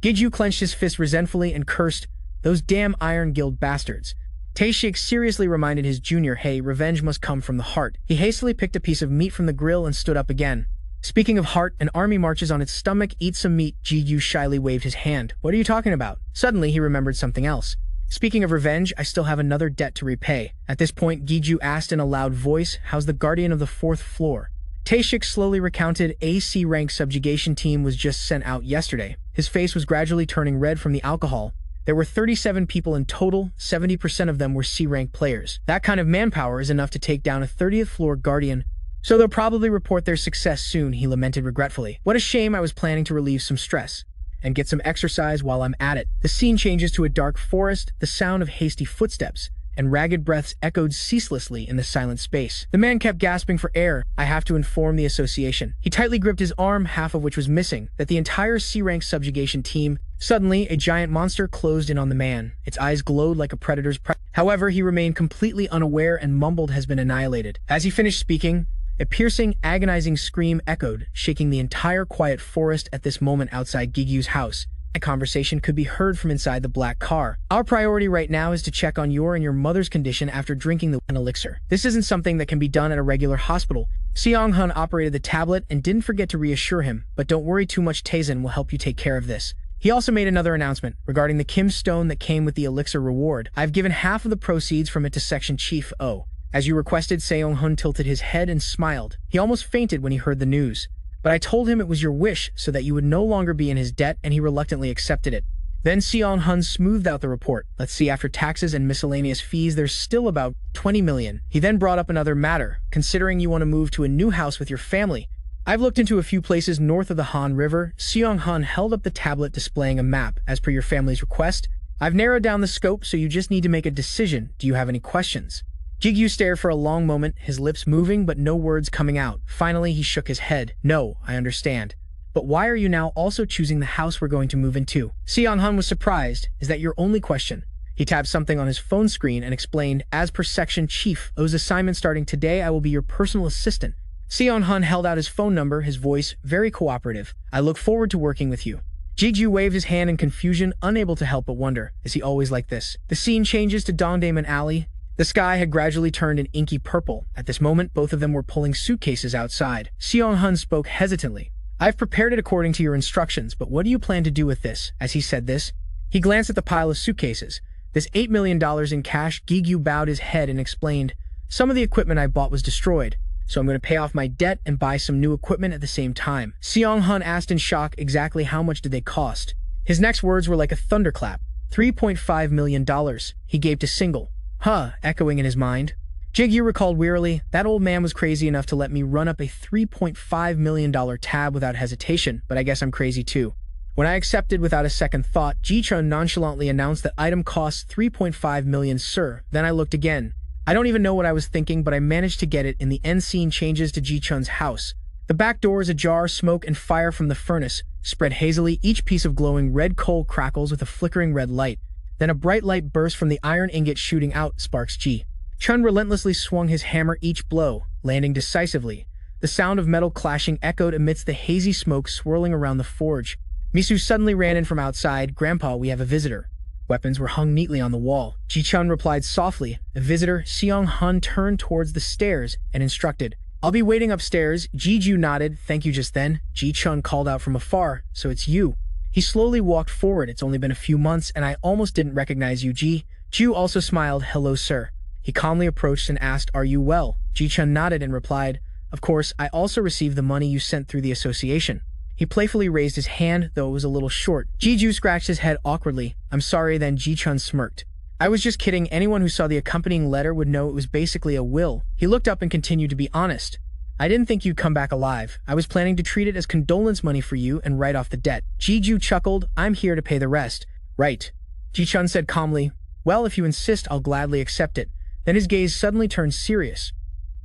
Jigu clenched his fist resentfully and cursed, those damn Iron Guild bastards. Taishik seriously reminded his junior, hey, revenge must come from the heart. He hastily picked a piece of meat from the grill and stood up again. Speaking of heart, an army marches on its stomach. Eat some meat. Jigu shyly waved his hand. What are you talking about? Suddenly, he remembered something else. Speaking of revenge, I still have another debt to repay. At this point, Jigu asked in a loud voice, how's the guardian of the 4th floor? Taishik slowly recounted. A C-rank subjugation team was just sent out yesterday. His face was gradually turning red from the alcohol. There were 37 people in total, 70% of them were C-rank players. That kind of manpower is enough to take down a 30th floor guardian. So they'll probably report their success soon, he lamented regretfully. What a shame. I was planning to relieve some stress and get some exercise while I'm at it. The scene changes to a dark forest. The sound of hasty footsteps and ragged breaths echoed ceaselessly in the silent space. The man kept gasping for air. I have to inform the association. He tightly gripped his arm, half of which was missing, that the entire C-rank subjugation team. Suddenly, a giant monster closed in on the man. Its eyes glowed like a predator's. However, he remained completely unaware and mumbled, has been annihilated. As he finished speaking, a piercing, agonizing scream echoed, shaking the entire quiet forest. At this moment outside Gigu's house, a conversation could be heard from inside the black car. Our priority right now is to check on your and your mother's condition after drinking the elixir. This isn't something that can be done at a regular hospital. Seong-hun operated the tablet and didn't forget to reassure him, but don't worry too much, Taesin will help you take care of this. He also made another announcement regarding the Kim stone that came with the elixir reward. I've given half of the proceeds from it to Section Chief O. As you requested. Seong-hun tilted his head and smiled. He almost fainted when he heard the news. but I told him it was your wish so that you would no longer be in his debt, and he reluctantly accepted it. Then Seong-hun smoothed out the report. Let's see, after taxes and miscellaneous fees, there's still about 20 million. He then brought up another matter. Considering you want to move to a new house with your family, I've looked into a few places north of the Han River. Seong-hun held up the tablet displaying a map. As per your family's request, I've narrowed down the scope, so you just need to make a decision. Do you have any questions? Jigu stared for a long moment, his lips moving but no words coming out. Finally, he shook his head. No, I understand. But why are you now also choosing the house we're going to move into? Seong-hun was surprised. Is that your only question? He tapped something on his phone screen and explained, as per Section Chief O's assignment starting today, I will be your personal assistant. Seong-hun held out his phone number, his voice very cooperative. I look forward to working with you. Jigu waved his hand in confusion, unable to help but wonder, is he always like this? The scene changes to Dongdaemun Alley. The sky had gradually turned an inky purple. At this moment, both of them were pulling suitcases outside. Seong-hun spoke hesitantly. I've prepared it according to your instructions, but what do you plan to do with this? As he said this, he glanced at the pile of suitcases. This $8 million in cash. Jigu bowed his head and explained, some of the equipment I bought was destroyed, so I'm going to pay off my debt and buy some new equipment at the same time. Seong-hun asked in shock, exactly how much did they cost? His next words were like a thunderclap. $3.5 million. He gave to single. Huh, echoing in his mind. Jigu recalled wearily, that old man was crazy enough to let me run up a $3.5 million tab without hesitation, but I guess I'm crazy too. When I accepted without a second thought, Ji-chun nonchalantly announced that item costs $3.5 million, sir. Then I looked again. I don't even know what I was thinking, but I managed to get it. In the end scene changes to Ji-chun's house. The back door is ajar, smoke and fire from the furnace spread hazily. Each piece of glowing red coal crackles with a flickering red light. Then a bright light bursts from the iron ingot, shooting out sparks. Ji-chun relentlessly swung his hammer, each blow landing decisively. The sound of metal clashing echoed amidst the hazy smoke swirling around the forge. Misu suddenly ran in from outside. Grandpa, we have a visitor. Weapons were hung neatly on the wall. Ji-chun replied softly. A visitor? Seong-hun turned towards the stairs and instructed. I'll be waiting upstairs. Jigu nodded. Thank you. Just then, Ji-chun called out from afar. So it's you. He slowly walked forward. It's only been a few months, and I almost didn't recognize you. Jigu also smiled. Hello, sir. He calmly approached and asked, are you well? Ji-chun nodded and replied, of course, I also received the money you sent through the association. He playfully raised his hand, though it was a little short. Jigu scratched his head awkwardly. I'm sorry. Then Ji-chun smirked. I was just kidding. Anyone who saw the accompanying letter would know it was basically a will. He looked up and continued to be honest. I didn't think you'd come back alive. I was planning to treat it as condolence money for you and write off the debt. Jigu chuckled. I'm here to pay the rest. Right. Ji-chun said calmly. Well, if you insist, I'll gladly accept it. Then his gaze suddenly turned serious.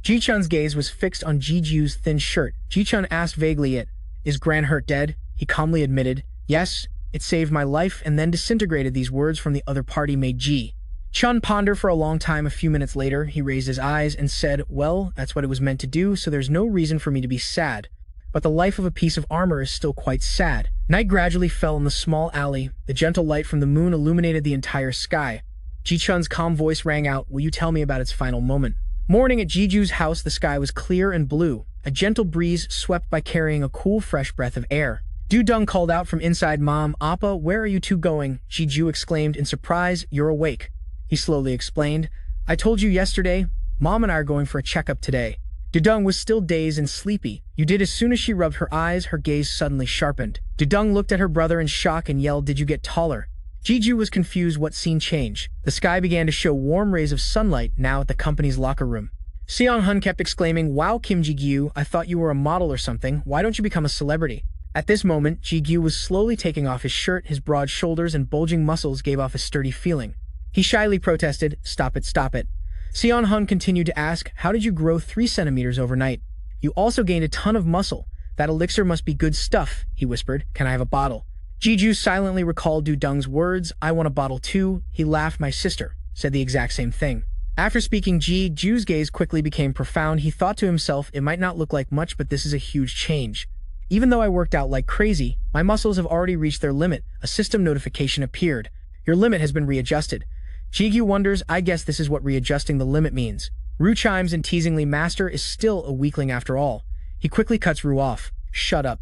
Ji-chun's gaze was fixed on Jigu's thin shirt. Ji-chun asked vaguely, Is Gran Hurt dead? He calmly admitted, yes, it saved my life, and then disintegrated. These words from the other party made Ji-chun ponder for a long time. A few minutes later, he raised his eyes and said, well, that's what it was meant to do, so there's no reason for me to be sad. But the life of a piece of armor is still quite sad. Night gradually fell in the small alley. The gentle light from the moon illuminated the entire sky. Ji-chun's calm voice rang out, will you tell me about its final moment? Morning at Jigu's house, the sky was clear and blue. A gentle breeze swept by, carrying a cool, fresh breath of air. Du-dung called out from inside. Mom, Appa, where are you two going? Jigu exclaimed in surprise. You're awake. He slowly explained. I told you yesterday. Mom and I are going for a checkup today. Du-dung was still dazed and sleepy. You did. As soon as she rubbed her eyes, her gaze suddenly sharpened. Du-dung looked at her brother in shock and yelled, did you get taller? Jigu was confused. What scene changed? The sky began to show warm rays of sunlight now at the company's locker room. Seong-hun kept exclaiming, wow, Kim Jigu, I thought you were a model or something. Why don't you become a celebrity? At this moment, Jigu was slowly taking off his shirt. His broad shoulders and bulging muscles gave off a sturdy feeling. He shyly protested, stop it, stop it. Seong-hun continued to ask, how did you grow 3 centimeters overnight? You also gained a ton of muscle. That elixir must be good stuff, he whispered. Can I have a bottle? Jigu silently recalled Du-dung's words. I want a bottle too. He laughed. My sister said the exact same thing. After speaking, Jigu's gaze quickly became profound. He thought to himself, it might not look like much, but this is a huge change. Even though I worked out like crazy, my muscles have already reached their limit. A system notification appeared. Your limit has been readjusted. Jigu wonders, I guess this is what readjusting the limit means. Ru chimes in teasingly, Master is still a weakling after all. He quickly cuts Ru off. Shut up.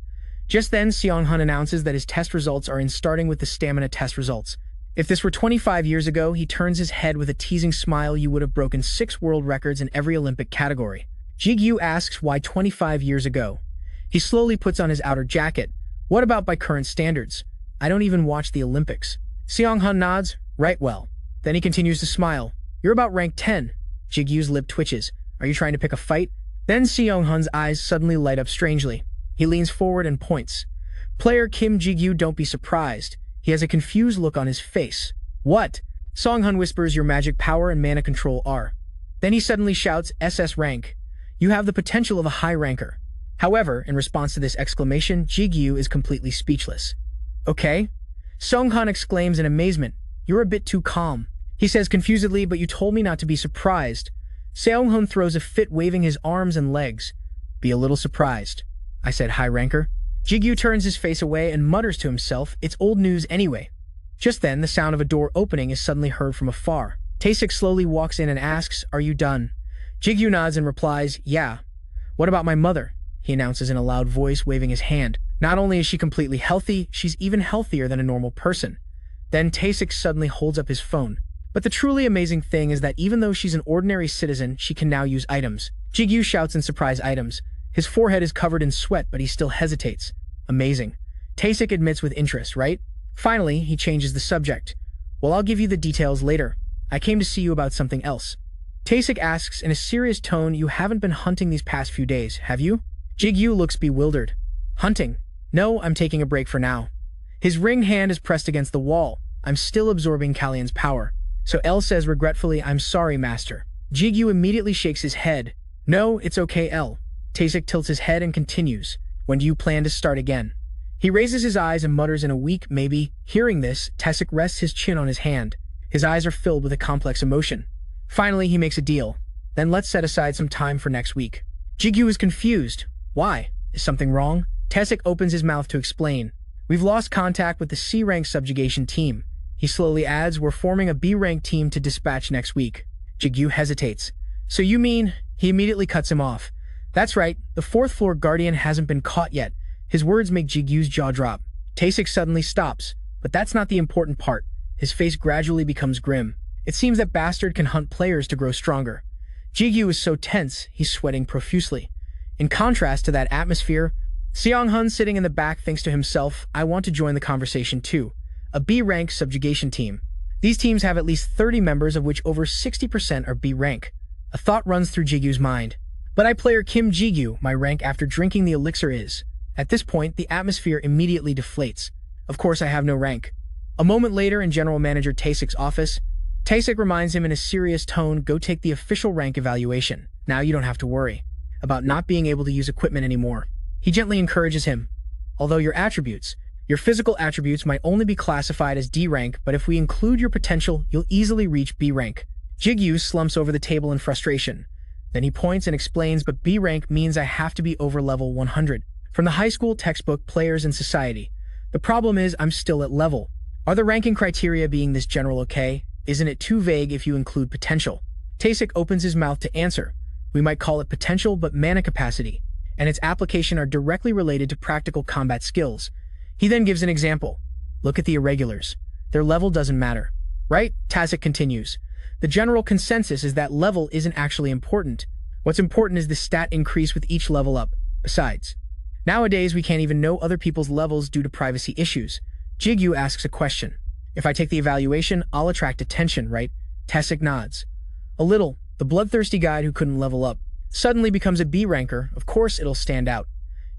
Just then, Seong-hun announces that his test results are in, starting with the stamina test results. If this were 25 years ago, he turns his head with a teasing smile. You would have broken 6 world records in every Olympic category. Jigu asks why 25 years ago. He slowly puts on his outer jacket. What about by current standards? I don't even watch the Olympics. Seong-hun nods. Right, well. Then he continues to smile. You're about rank 10. Jigu's lip twitches. Are you trying to pick a fight? Then Seong-hun's eyes suddenly light up strangely. He leans forward and points. Player Kim Jigu, don't be surprised. He has a confused look on his face. What? Seong-hun whispers your magic power and mana control are. Then he suddenly shouts SS rank. You have the potential of a high ranker. However, in response to this exclamation, Jigu is completely speechless. Okay? Seong-hun exclaims in amazement. You're a bit too calm. He says confusedly, but you told me not to be surprised. Seong-hun throws a fit, waving his arms and legs. Be a little surprised. I said high ranker. Jigu turns his face away and mutters to himself, it's old news anyway. Just then, the sound of a door opening is suddenly heard from afar. Taesik slowly walks in and asks, are you done? Jigu nods and replies, yeah. What about my mother? He announces in a loud voice, waving his hand. Not only is she completely healthy, she's even healthier than a normal person. Then Taesik suddenly holds up his phone. But the truly amazing thing is that even though she's an ordinary citizen, she can now use items. Jigu shouts in surprise items. His forehead is covered in sweat, but he still hesitates. Amazing. Taesik admits with interest, right? Finally, he changes the subject. Well, I'll give you the details later. I came to see you about something else. Taesik asks in a serious tone, you haven't been hunting these past few days, have you? Jigu looks bewildered. Hunting? No, I'm taking a break for now. His ringed hand is pressed against the wall. I'm still absorbing Kalian's power. So L says regretfully, I'm sorry, master. Jigu immediately shakes his head. No, it's okay, L. Taesik tilts his head and continues. When do you plan to start again? He raises his eyes and mutters in a week, maybe. Hearing this, Taesik rests his chin on his hand. His eyes are filled with a complex emotion. Finally, he makes a deal. Then let's set aside some time for next week. Jigu is confused. Why? Is something wrong? Taesik opens his mouth to explain. We've lost contact with the C-rank subjugation team. He slowly adds, we're forming a B-rank team to dispatch next week. Jigu hesitates. So you mean? He immediately cuts him off. That's right, the 4th floor guardian hasn't been caught yet. His words make Jigu's jaw drop. Taesik suddenly stops. But that's not the important part. His face gradually becomes grim. It seems that Bastard can hunt players to grow stronger. Jigu is so tense, he's sweating profusely. In contrast to that atmosphere, Seong-hun sitting in the back thinks to himself, I want to join the conversation too. A B-rank subjugation team. These teams have at least 30 members, of which over 60% are B-rank. A thought runs through Jigu's mind. But I player Kim Jigu, my rank after drinking the elixir is. At this point, the atmosphere immediately deflates. Of course, I have no rank. A moment later, in General Manager Taesik's office, Taesik reminds him in a serious tone, go take the official rank evaluation. Now you don't have to worry about not being able to use equipment anymore. He gently encourages him. Although your physical attributes might only be classified as D rank, but if we include your potential, you'll easily reach B rank. Jigu slumps over the table in frustration. Then he points and explains, but B rank means I have to be over level 100. From the high school textbook, Players in Society. The problem is I'm still at level. Are the ranking criteria being this general okay? Isn't it too vague if you include potential? Taesik opens his mouth to answer. We might call it potential, but mana capacity and its application are directly related to practical combat skills. He then gives an example. Look at the irregulars. Their level doesn't matter. Right? Taesik continues. The general consensus is that level isn't actually important. What's important is the stat increase with each level up. Besides, nowadays we can't even know other people's levels due to privacy issues. Jigu asks a question. If I take the evaluation, I'll attract attention, right? Taesik nods. A little. The bloodthirsty guy who couldn't level up suddenly becomes a B ranker. Of course it'll stand out.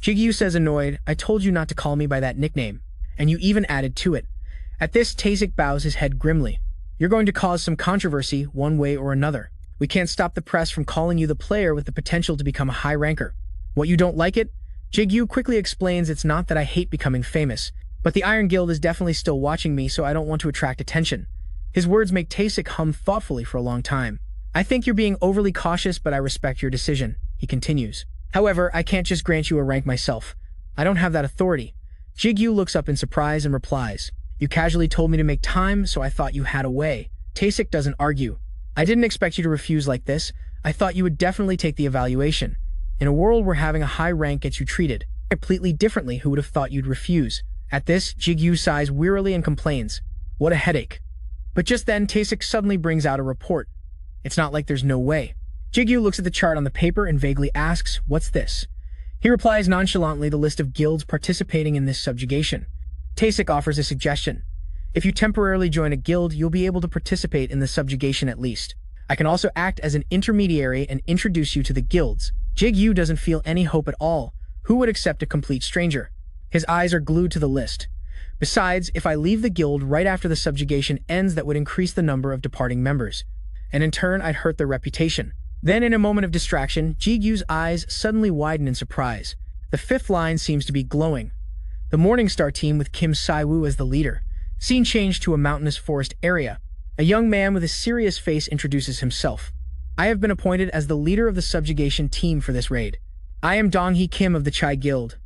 Jigu says annoyed, I told you not to call me by that nickname. And you even added to it. At this, Taesik bows his head grimly. You're going to cause some controversy one way or another. We can't stop the press from calling you the player with the potential to become a high ranker. What, you don't like it? Jigu quickly explains it's not that I hate becoming famous, but the Iron Guild is definitely still watching me, so I don't want to attract attention. His words make Taesik hum thoughtfully for a long time. I think you're being overly cautious, but I respect your decision, he continues. However, I can't just grant you a rank myself. I don't have that authority. Jigu looks up in surprise and replies, you casually told me to make time, so I thought you had a way. Taesik doesn't argue. I didn't expect you to refuse like this. I thought you would definitely take the evaluation. In a world where having a high rank gets you treated completely differently, who would have thought you'd refuse? At this, Jigu sighs wearily and complains, what a headache. But just then, Taesik suddenly brings out a report. It's not like there's no way. Jigu looks at the chart on the paper and vaguely asks, what's this? He replies nonchalantly the list of guilds participating in this subjugation. Tasik offers a suggestion. If you temporarily join a guild, you'll be able to participate in the subjugation at least. I can also act as an intermediary and introduce you to the guilds. Jigu doesn't feel any hope at all. Who would accept a complete stranger? His eyes are glued to the list. Besides, if I leave the guild right after the subjugation ends, that would increase the number of departing members. And in turn, I'd hurt their reputation. Then, in a moment of distraction, Jigu's eyes suddenly widen in surprise. The fifth line seems to be glowing. The Morningstar team with Kim Saiwoo as the leader. Scene changed to a mountainous forest area. A young man with a serious face introduces himself. I have been appointed as the leader of the subjugation team for this raid. I am Dong-hee Kim of the Chai Guild.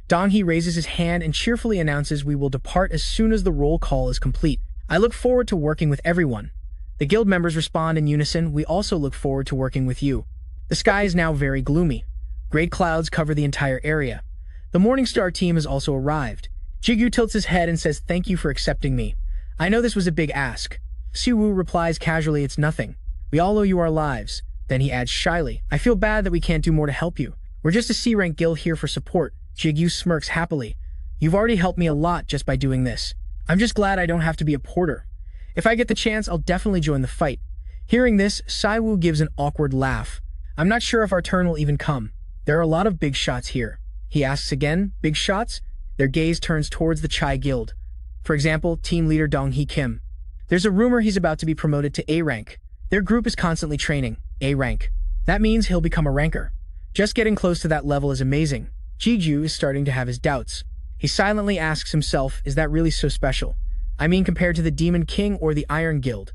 Dong-hee raises his hand and cheerfully announces we will depart as soon as the roll call is complete. I look forward to working with everyone. The guild members respond in unison. We also look forward to working with you. The sky is now very gloomy. Great clouds cover the entire area. The Morningstar team has also arrived. Jigu tilts his head and says thank you for accepting me. I know this was a big ask. Siwoo replies casually it's nothing. We all owe you our lives. Then he adds shyly, I feel bad that we can't do more to help you. We're just a C-rank guild here for support. Jigu smirks happily. You've already helped me a lot just by doing this. I'm just glad I don't have to be a porter. If I get the chance, I'll definitely join the fight. Hearing this, Saiwoo gives an awkward laugh. I'm not sure if our turn will even come. There are a lot of big shots here. He asks again, big shots? Their gaze turns towards the Chai Guild. For example, team leader Dong-hee Kim. There's a rumor he's about to be promoted to A rank. Their group is constantly training, A rank. That means he'll become a ranker. Just getting close to that level is amazing. Jigu is starting to have his doubts. He silently asks himself, is that really so special? I mean, compared to the Demon King or the Iron Guild.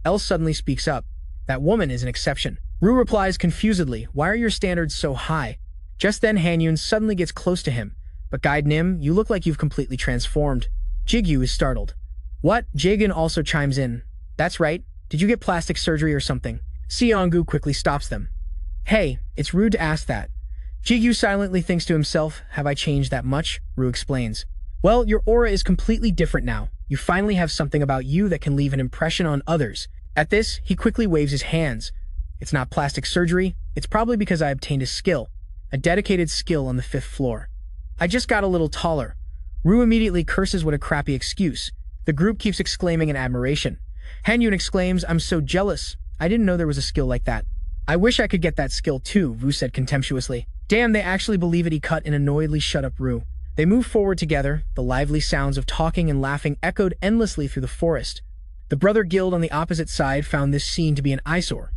El suddenly speaks up. That woman is an exception. Ru replies confusedly, why are your standards so high? Just then Hanyun suddenly gets close to him. But Guide Nim, you look like you've completely transformed. Jigu is startled. What? Jagan also chimes in. That's right. Did you get plastic surgery or something? Seonggu quickly stops them. Hey, it's rude to ask that. Jigu silently thinks to himself, have I changed that much? Ru explains. Well, your aura is completely different now. You finally have something about you that can leave an impression on others. At this, he quickly waves his hands. It's not plastic surgery. It's probably because I obtained a skill. A dedicated skill on the 5th floor. I just got a little taller. Ru immediately curses what a crappy excuse. The group keeps exclaiming in admiration. Hanyun exclaims, I'm so jealous. I didn't know there was a skill like that. I wish I could get that skill too, Ru said contemptuously. Damn, they actually believe it, he cut and annoyedly shut up Ru. They moved forward together. The lively sounds of talking and laughing echoed endlessly through the forest. The Brother Guild on the opposite side found this scene to be an eyesore.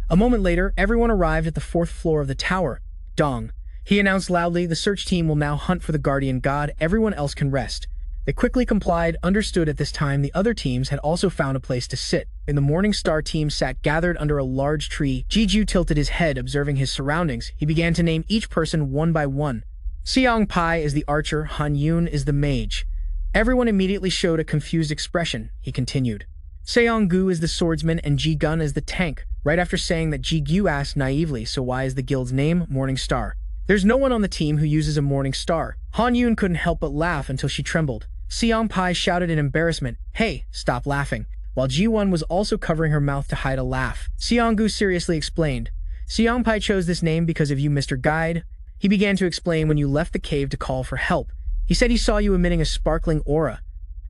A moment later, everyone arrived at the 4th floor of the tower. Dong. He announced loudly, the search team will now hunt for the guardian god, everyone else can rest. They quickly complied, understood at this time the other teams had also found a place to sit. And the Morningstar team sat gathered under a large tree. Jigu tilted his head, observing his surroundings. He began to name each person one by one. Seong Pai is the archer, Han Yun is the mage. Everyone immediately showed a confused expression, he continued. Seong Gu is the swordsman and Ji Gun is the tank. Right after saying that, Ji Gu asked naively, so why is the guild's name Morningstar? There's no one on the team who uses a morning star. Han Yun couldn't help but laugh until she trembled. Seong Pai shouted in embarrassment, hey, stop laughing, while Ji-won was also covering her mouth to hide a laugh. Seong Gu seriously explained, Seong Pai chose this name because of you, Mr. Guide. He began to explain when you left the cave to call for help. He said he saw you emitting a sparkling aura.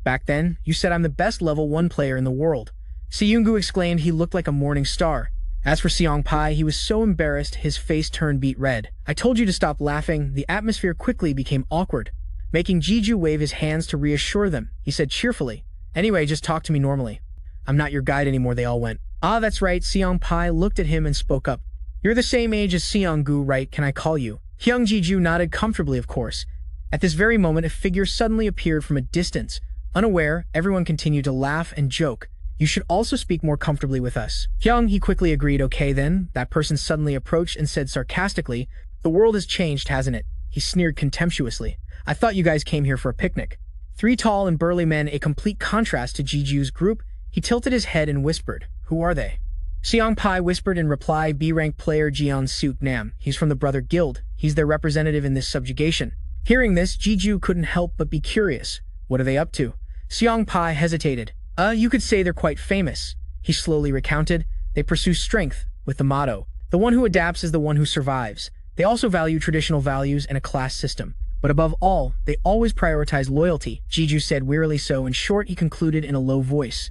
Back then, you said I'm the best level 1 player in the world. Seong-gu exclaimed he looked like a morning star. As for Seong Pai, he was so embarrassed his face turned beet red. I told you to stop laughing. The atmosphere quickly became awkward. Making Jigu wave his hands to reassure them, he said cheerfully, anyway, just talk to me normally. I'm not your guide anymore, they all went. Ah, that's right, Seong Pai looked at him and spoke up. You're the same age as Seong-gu, right? Can I call you? Hyung Jigu nodded comfortably, of course. At this very moment, a figure suddenly appeared from a distance. Unaware, everyone continued to laugh and joke. You should also speak more comfortably with us. Hyung, he quickly agreed, okay then. That person suddenly approached and said sarcastically, the world has changed, hasn't it? He sneered contemptuously. I thought you guys came here for a picnic. 3 tall and burly men, a complete contrast to Jigu's group. He tilted his head and whispered, who are they? Seong Pai whispered in reply, B-rank player Jeon Suk Nam. He's from the Brother Guild. He's their representative in this subjugation. Hearing this, Jigu couldn't help but be curious. What are they up to? Seong Pai hesitated. You could say they're quite famous. He slowly recounted. They pursue strength, with the motto, the one who adapts is the one who survives. They also value traditional values and a class system. But above all, they always prioritize loyalty, Jigu said wearily. So in short, he concluded in a low voice.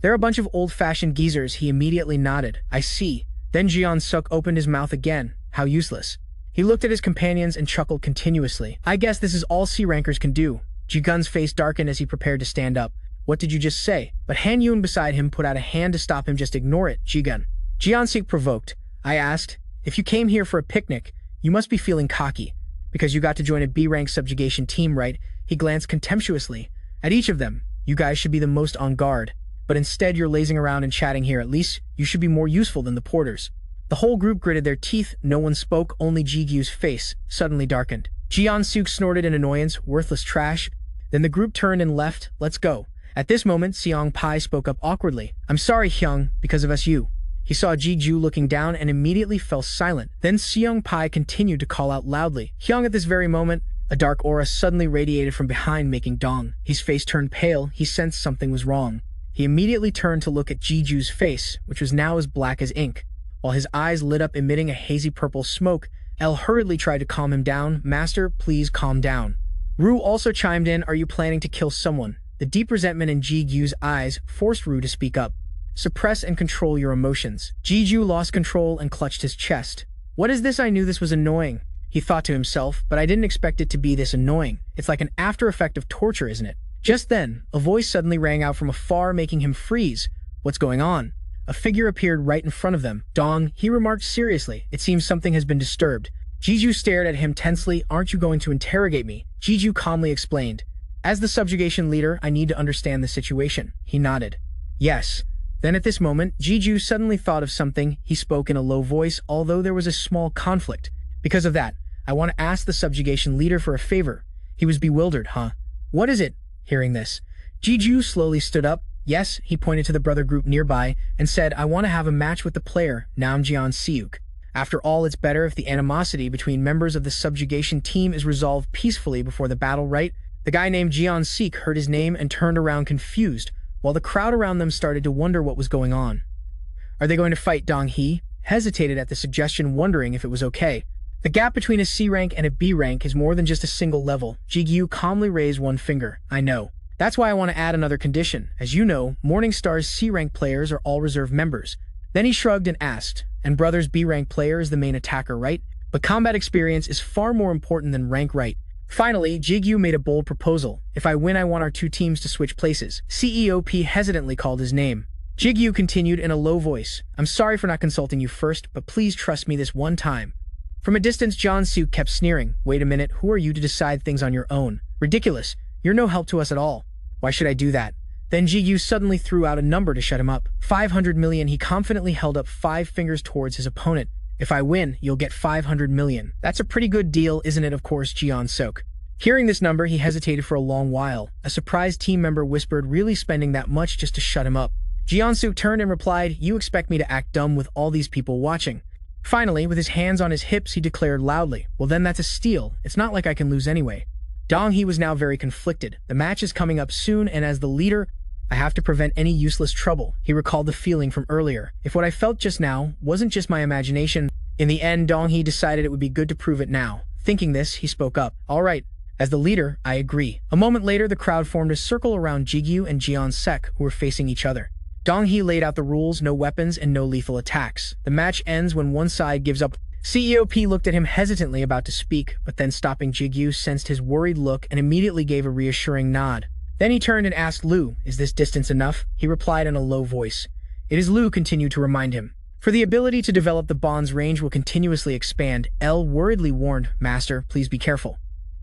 They're a bunch of old-fashioned geezers. He immediately nodded. I see. Then Jian-suk opened his mouth again. How useless. He looked at his companions and chuckled continuously. I guess this is all C-rankers can do. Jigun's face darkened as he prepared to stand up. What did you just say? But Han Yun beside him put out a hand to stop him. Just ignore it, Jigun. Jian-suk provoked. I asked, if you came here for a picnic, you must be feeling cocky. Because you got to join a B-rank subjugation team, right? He glanced contemptuously at each of them. You guys should be the most on guard. But instead you're lazing around and chatting here. At least you should be more useful than the porters. The whole group gritted their teeth. No one spoke. Only Jigu's face suddenly darkened. Jian-suk snorted in annoyance. Worthless trash. Then the group turned and left. Let's go. At this moment, Seong Pai spoke up awkwardly. I'm sorry, Hyung, because of us you. He saw Jigu looking down and immediately fell silent. Then Seong Pai continued to call out loudly. Hyung, at this very moment, a dark aura suddenly radiated from behind, making Dong. His face turned pale. He sensed something was wrong. He immediately turned to look at Jigu's face, which was now as black as ink. While his eyes lit up, emitting a hazy purple smoke, El hurriedly tried to calm him down. Master, please calm down. Ru also chimed in. Are you planning to kill someone? The deep resentment in Jigu's eyes forced Ru to speak up. Suppress and control your emotions. Jigu lost control and clutched his chest. What is this? I knew this was annoying, he thought to himself, but I didn't expect it to be this annoying. It's like an after effect of torture, isn't it? Just then, a voice suddenly rang out from afar, making him freeze. What's going on? A figure appeared right in front of them. Dong, he remarked seriously. It seems something has been disturbed. Jigu stared at him tensely. Aren't you going to interrogate me? Jigu calmly explained. As the subjugation leader, I need to understand the situation. He nodded. Yes. Then at this moment, Jigu suddenly thought of something. He spoke in a low voice, although there was a small conflict. Because of that, I want to ask the subjugation leader for a favor. He was bewildered, huh? What is it? Hearing this, Jigu slowly stood up. Yes, he pointed to the brother group nearby and said, I want to have a match with the player, Namjian Siuk. After all, it's better if the animosity between members of the subjugation team is resolved peacefully before the battle, right? The guy named Jian Sik heard his name and turned around confused, while the crowd around them started to wonder what was going on. Are they going to fight? Dong He hesitated at the suggestion, wondering if it was okay. The gap between a C rank and a B rank is more than just a single level. Jigu calmly raised one finger. I know. That's why I want to add another condition. As you know, Morningstar's C rank players are all reserve members. Then he shrugged and asked, and Brother's B rank player is the main attacker, right? But combat experience is far more important than rank, right? Finally, Jigu made a bold proposal. If I win, I want our two teams to switch places. CEOP hesitantly called his name. Jigu continued in a low voice. I'm sorry for not consulting you first, but please trust me this one time. From a distance, John Suk kept sneering. Wait a minute, who are you to decide things on your own? Ridiculous. You're no help to us at all. Why should I do that? Then Jigu suddenly threw out a number to shut him up. 500 million. He confidently held up 5 fingers towards his opponent. If I win, you'll get 500 million. That's a pretty good deal, isn't it? Of course, Jian Suk. Hearing this number, he hesitated for a long while. A surprised team member whispered, really spending that much just to shut him up? Jian Suk turned and replied, you expect me to act dumb with all these people watching? Finally, with his hands on his hips, he declared loudly, well then that's a steal. It's not like I can lose anyway. Dong He was now very conflicted. The match is coming up soon, and as the leader, I have to prevent any useless trouble. He recalled the feeling from earlier. If what I felt just now wasn't just my imagination, in the end, Dong He decided it would be good to prove it now. Thinking this, he spoke up. All right. As the leader, I agree. A moment later, the crowd formed a circle around Jigu and Jian Sek, who were facing each other. Dong He laid out the rules, no weapons and no lethal attacks. The match ends when one side gives up. CEOP looked at him hesitantly, about to speak, but then stopping Jigu sensed his worried look and immediately gave a reassuring nod. Then he turned and asked Lu, is this distance enough? He replied in a low voice. It is. Lu continued to remind him. For the ability to develop, the bond's range will continuously expand. L worriedly warned, Master, please be careful.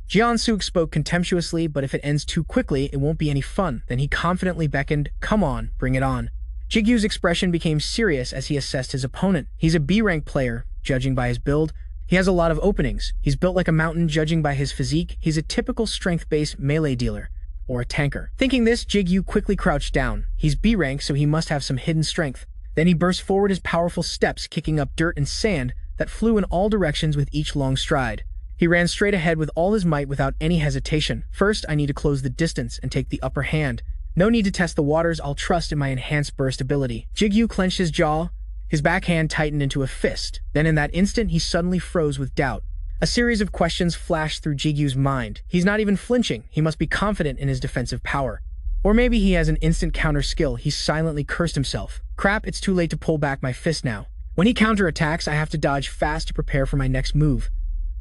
Jian Suk spoke contemptuously, but if it ends too quickly, it won't be any fun. Then he confidently beckoned, come on, bring it on. Jigu's expression became serious as he assessed his opponent. He's a B-rank player, judging by his build. He has a lot of openings. He's built like a mountain, judging by his physique. He's a typical strength-based melee dealer, or a tanker. Thinking this, Jigu quickly crouched down. He's B-rank, so he must have some hidden strength. Then he burst forward his powerful steps, kicking up dirt and sand that flew in all directions with each long stride. He ran straight ahead with all his might without any hesitation. First, I need to close the distance and take the upper hand. No need to test the waters, I'll trust in my enhanced burst ability. Jigu clenched his jaw. His backhand tightened into a fist. Then in that instant, he suddenly froze with doubt. A series of questions flashed through Jigu's mind. He's not even flinching. He must be confident in his defensive power. Or maybe he has an instant counter skill. He silently cursed himself. Crap, it's too late to pull back my fist now. When he counterattacks, I have to dodge fast to prepare for my next move.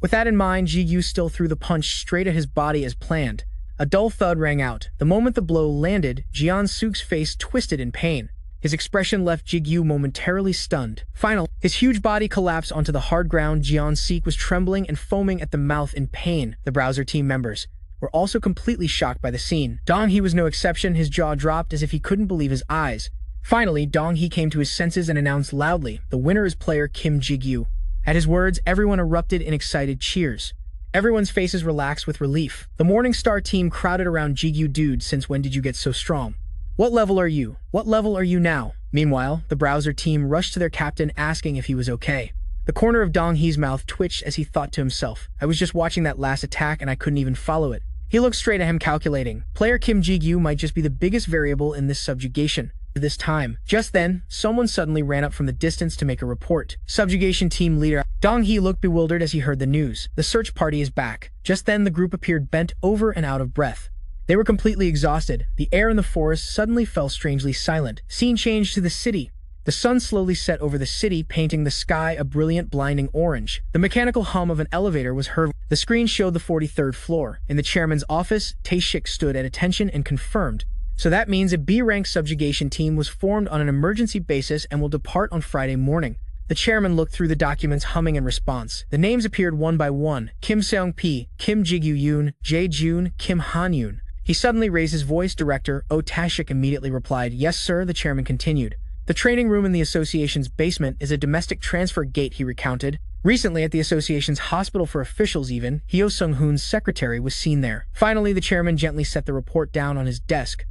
With that in mind, Jigu still threw the punch straight at his body as planned. A dull thud rang out. The moment the blow landed, Jian-suk's face twisted in pain. His expression left Jigu momentarily stunned. Finally, his huge body collapsed onto the hard ground. Jian-suk was trembling and foaming at the mouth in pain. The browser team members were also completely shocked by the scene. Dong-hee was no exception. His jaw dropped as if he couldn't believe his eyes. Finally, Dong-hee came to his senses and announced loudly, "The winner is player Kim Jigu." At his words, everyone erupted in excited cheers. Everyone's faces relaxed with relief. The Morning Star team crowded around Jigu. "Dude, since when did you get so strong? What level are you? What level are you now?" Meanwhile, the browser team rushed to their captain asking if he was okay. The corner of Dong-hee's mouth twitched as he thought to himself, "I was just watching that last attack and I couldn't even follow it." He looked straight at him calculating. Player Kim Jigu might just be the biggest variable in this subjugation. This time. Just then, someone suddenly ran up from the distance to make a report. Subjugation team leader Dong-hee looked bewildered as he heard the news. The search party is back. Just then, the group appeared bent over and out of breath. They were completely exhausted. The air in the forest suddenly fell strangely silent. Scene changed to the city. The sun slowly set over the city, painting the sky a brilliant, blinding orange. The mechanical hum of an elevator was heard. The screen showed the 43rd floor. In the chairman's office, Tae-shik stood at attention and confirmed. So that means a B-rank subjugation team was formed on an emergency basis and will depart on Friday morning. The chairman looked through the documents, humming in response. The names appeared one by one. Kim Seong-pi, Kim Jigu-yoon, Jae-jun, Kim Han-yoon. He suddenly raised his voice. Director Tae-shik immediately replied, "Yes, sir," the chairman continued. "The training room in the association's basement is a domestic transfer gate," he recounted. Recently, at the association's hospital for officials even, Hyo Sung-hoon's secretary was seen there. Finally, the chairman gently set the report down on his desk.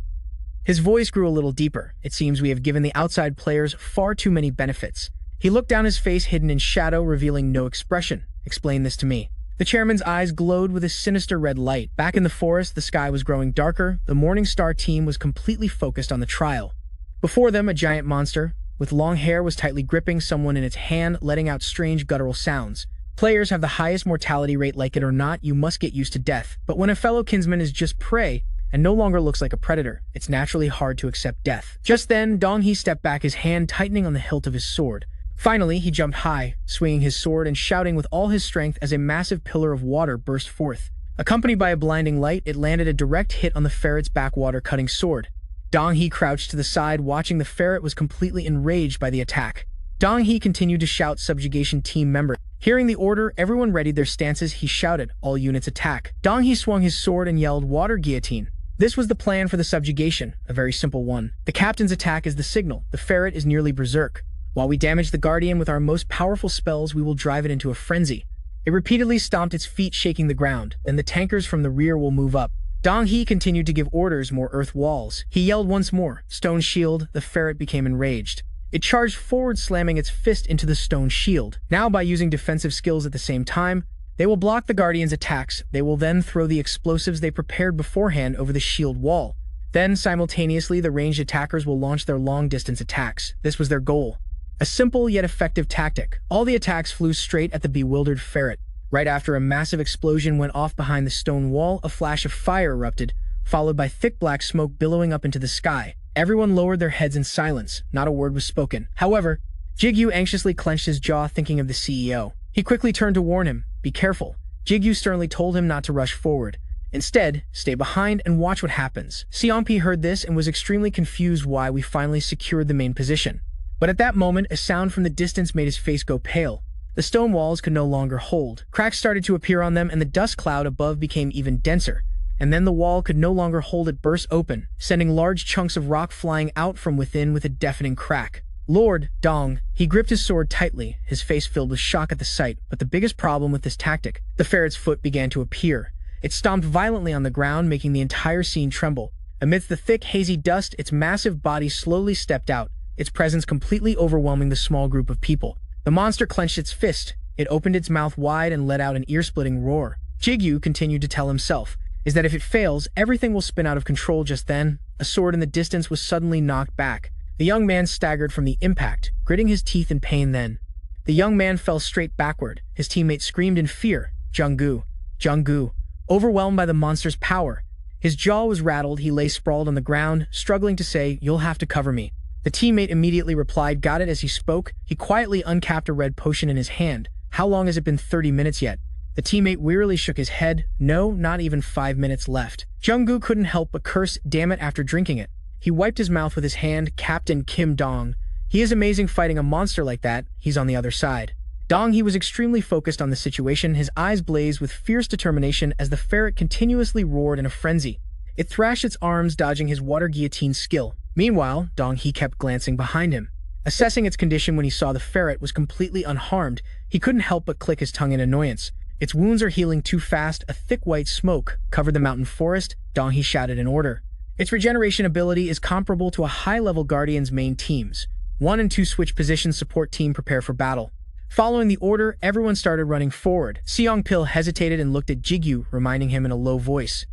His voice grew a little deeper. "It seems we have given the outside players far too many benefits." He looked down, his face hidden in shadow, revealing no expression. "Explain this to me." The chairman's eyes glowed with a sinister red light. Back in the forest, the sky was growing darker. The Morning Star team was completely focused on the trial. Before them, a giant monster with long hair was tightly gripping someone in its hand, letting out strange guttural sounds. Players have the highest mortality rate. Like it or not, you must get used to death. But when a fellow kinsman is just prey and no longer looks like a predator, it's naturally hard to accept death. Just then, Dong-hee stepped back, his hand tightening on the hilt of his sword. Finally, he jumped high, swinging his sword and shouting with all his strength as a massive pillar of water burst forth. Accompanied by a blinding light, it landed a direct hit on the ferret's backwater-cutting sword. Dong-hee crouched to the side, watching. The ferret was completely enraged by the attack. Dong-hee continued to shout. Subjugation team member. Hearing the order, everyone readied their stances. He shouted, "All units attack." Dong-hee swung his sword and yelled, "Water guillotine." This was the plan for the subjugation, a very simple one. The captain's attack is the signal. The ferret is nearly berserk. While we damage the guardian with our most powerful spells, we will drive it into a frenzy. It repeatedly stomped its feet, shaking the ground. Then the tankers from the rear will move up. Dong-hee continued to give orders. More earth walls. He yelled once more, "Stone shield." The ferret became enraged. It charged forward, slamming its fist into the stone shield. Now, by using defensive skills at the same time, they will block the guardian's attacks. They will then throw the explosives they prepared beforehand over the shield wall. Then, simultaneously, the ranged attackers will launch their long-distance attacks. This was their goal. A simple yet effective tactic. All the attacks flew straight at the bewildered ferret. Right after a massive explosion went off behind the stone wall, a flash of fire erupted, followed by thick black smoke billowing up into the sky. Everyone lowered their heads in silence. Not a word was spoken. However, Jigu anxiously clenched his jaw, thinking of the CEO. He quickly turned to warn him, "Be careful." Jigu sternly told him not to rush forward. Instead, stay behind and watch what happens. Seong-pi heard this and was extremely confused why we finally secured the main position. But at that moment, a sound from the distance made his face go pale. The stone walls could no longer hold. Cracks started to appear on them, and the dust cloud above became even denser. And then the wall could no longer hold. It burst open, sending large chunks of rock flying out from within with a deafening crack. Lord Dong, he gripped his sword tightly, his face filled with shock at the sight. But the biggest problem with this tactic, the ferret's foot began to appear. It stomped violently on the ground, making the entire scene tremble. Amidst the thick, hazy dust, its massive body slowly stepped out, its presence completely overwhelming the small group of people. The monster clenched its fist. It opened its mouth wide and let out an ear-splitting roar. Jigu continued to tell himself, is that if it fails, everything will spin out of control. Just then, a sword in the distance was suddenly knocked back. The young man staggered from the impact, gritting his teeth in pain then. The young man fell straight backward. His teammate screamed in fear, Junggu, Junggu, overwhelmed by the monster's power. His jaw was rattled, he lay sprawled on the ground, struggling to say, "You'll have to cover me." The teammate immediately replied, "Got it." As he spoke, he quietly uncapped a red potion in his hand. "How long has it been? 30 minutes yet?" The teammate wearily shook his head. "No, not even 5 minutes left." Junggu couldn't help but curse, "Damn it," after drinking it. He wiped his mouth with his hand. "Captain Kim Dong. He is amazing fighting a monster like that. He's on the other side." Dong, he was extremely focused on the situation, his eyes blazed with fierce determination as the ferret continuously roared in a frenzy. It thrashed its arms, dodging his water guillotine skill. Meanwhile, Dong he kept glancing behind him. Assessing its condition when he saw the ferret was completely unharmed, he couldn't help but click his tongue in annoyance. "Its wounds are healing too fast." A thick white smoke covered the mountain forest. Dong he shouted in order. Its regeneration ability is comparable to a high-level Guardian's main teams. 1 and 2 switch position, support team prepare for battle. Following the order, everyone started running forward. Seong-pil hesitated and looked at Jigu, reminding him in a low voice,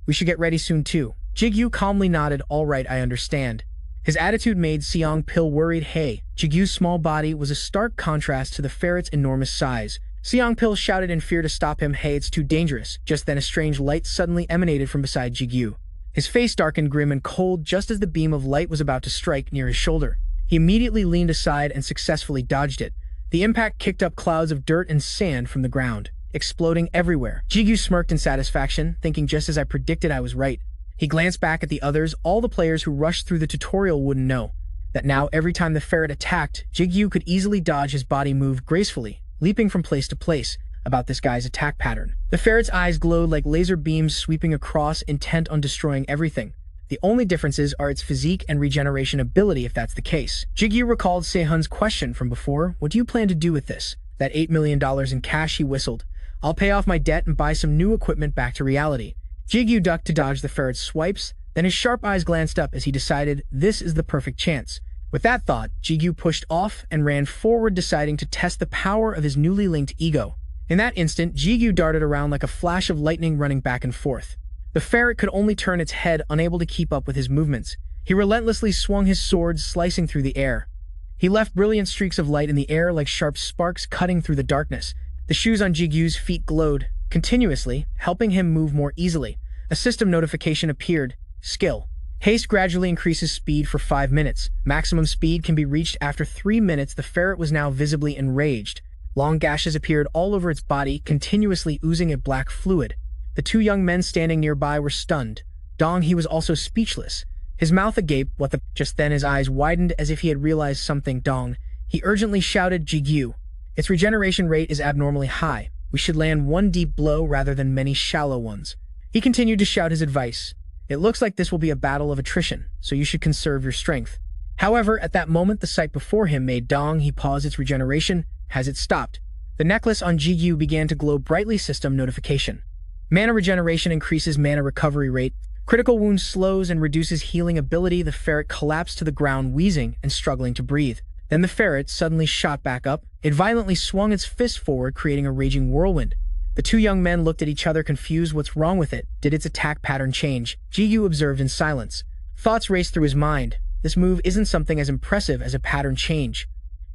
"We should get ready soon too." Jigu calmly nodded, "All right, I understand." His attitude made Seong-pil worried. Hey, Jigu's small body was a stark contrast to the ferret's enormous size. Seong-pil shouted in fear to stop him, "Hey, it's too dangerous." Just then a strange light suddenly emanated from beside Jigu. His face darkened grim and cold just as the beam of light was about to strike near his shoulder. He immediately leaned aside and successfully dodged it. The impact kicked up clouds of dirt and sand from the ground, exploding everywhere. Jigu smirked in satisfaction, thinking, "Just as I predicted, I was right." He glanced back at the others. All the players who rushed through the tutorial wouldn't know that now every time the ferret attacked, Jigu could easily dodge. His body moved gracefully, leaping from place to place. About this guy's attack pattern, the ferret's eyes glowed like laser beams sweeping across, intent on destroying everything. The only differences are its physique and regeneration ability, if that's the case. Jigu recalled Sehun's question from before, "What do you plan to do with this?" "That $8 million in cash," he whistled. "I'll pay off my debt and buy some new equipment." Back to reality. Jigu ducked to dodge the ferret's swipes, then his sharp eyes glanced up as he decided this is the perfect chance. With that thought, Jigu pushed off and ran forward, deciding to test the power of his newly linked ego. In that instant, Jigu darted around like a flash of lightning, running back and forth. The ferret could only turn its head, unable to keep up with his movements. He relentlessly swung his sword, slicing through the air. He left brilliant streaks of light in the air like sharp sparks cutting through the darkness. The shoes on Jigu's feet glowed continuously, helping him move more easily. A system notification appeared. Skill. Haste gradually increases speed for 5 minutes. Maximum speed can be reached after 3 minutes. The ferret was now visibly enraged. Long gashes appeared all over its body, continuously oozing a black fluid. The 2 young men standing nearby were stunned. Dong, he was also speechless. His mouth agape. "What the—" Just then his eyes widened as if he had realized something. "Dong," he urgently shouted, "Jigu. Its regeneration rate is abnormally high. We should land 1 deep blow rather than many shallow ones." He continued to shout his advice. "It looks like this will be a battle of attrition, so you should conserve your strength." However, at that moment the sight before him made Dong he pause. Its regeneration has it stopped. The necklace on Jigu began to glow brightly. System notification. Mana regeneration increases mana recovery rate. Critical wound slows and reduces healing ability. The ferret collapsed to the ground, wheezing and struggling to breathe. Then the ferret suddenly shot back up. It violently swung its fist forward, creating a raging whirlwind. The 2 young men looked at each other, confused. What's wrong with it? Did its attack pattern change? Jigu observed in silence. Thoughts raced through his mind. This move isn't something as impressive as a pattern change.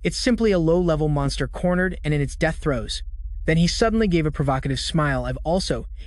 It's simply a low-level monster cornered and in its death throes. Then he suddenly gave a provocative smile.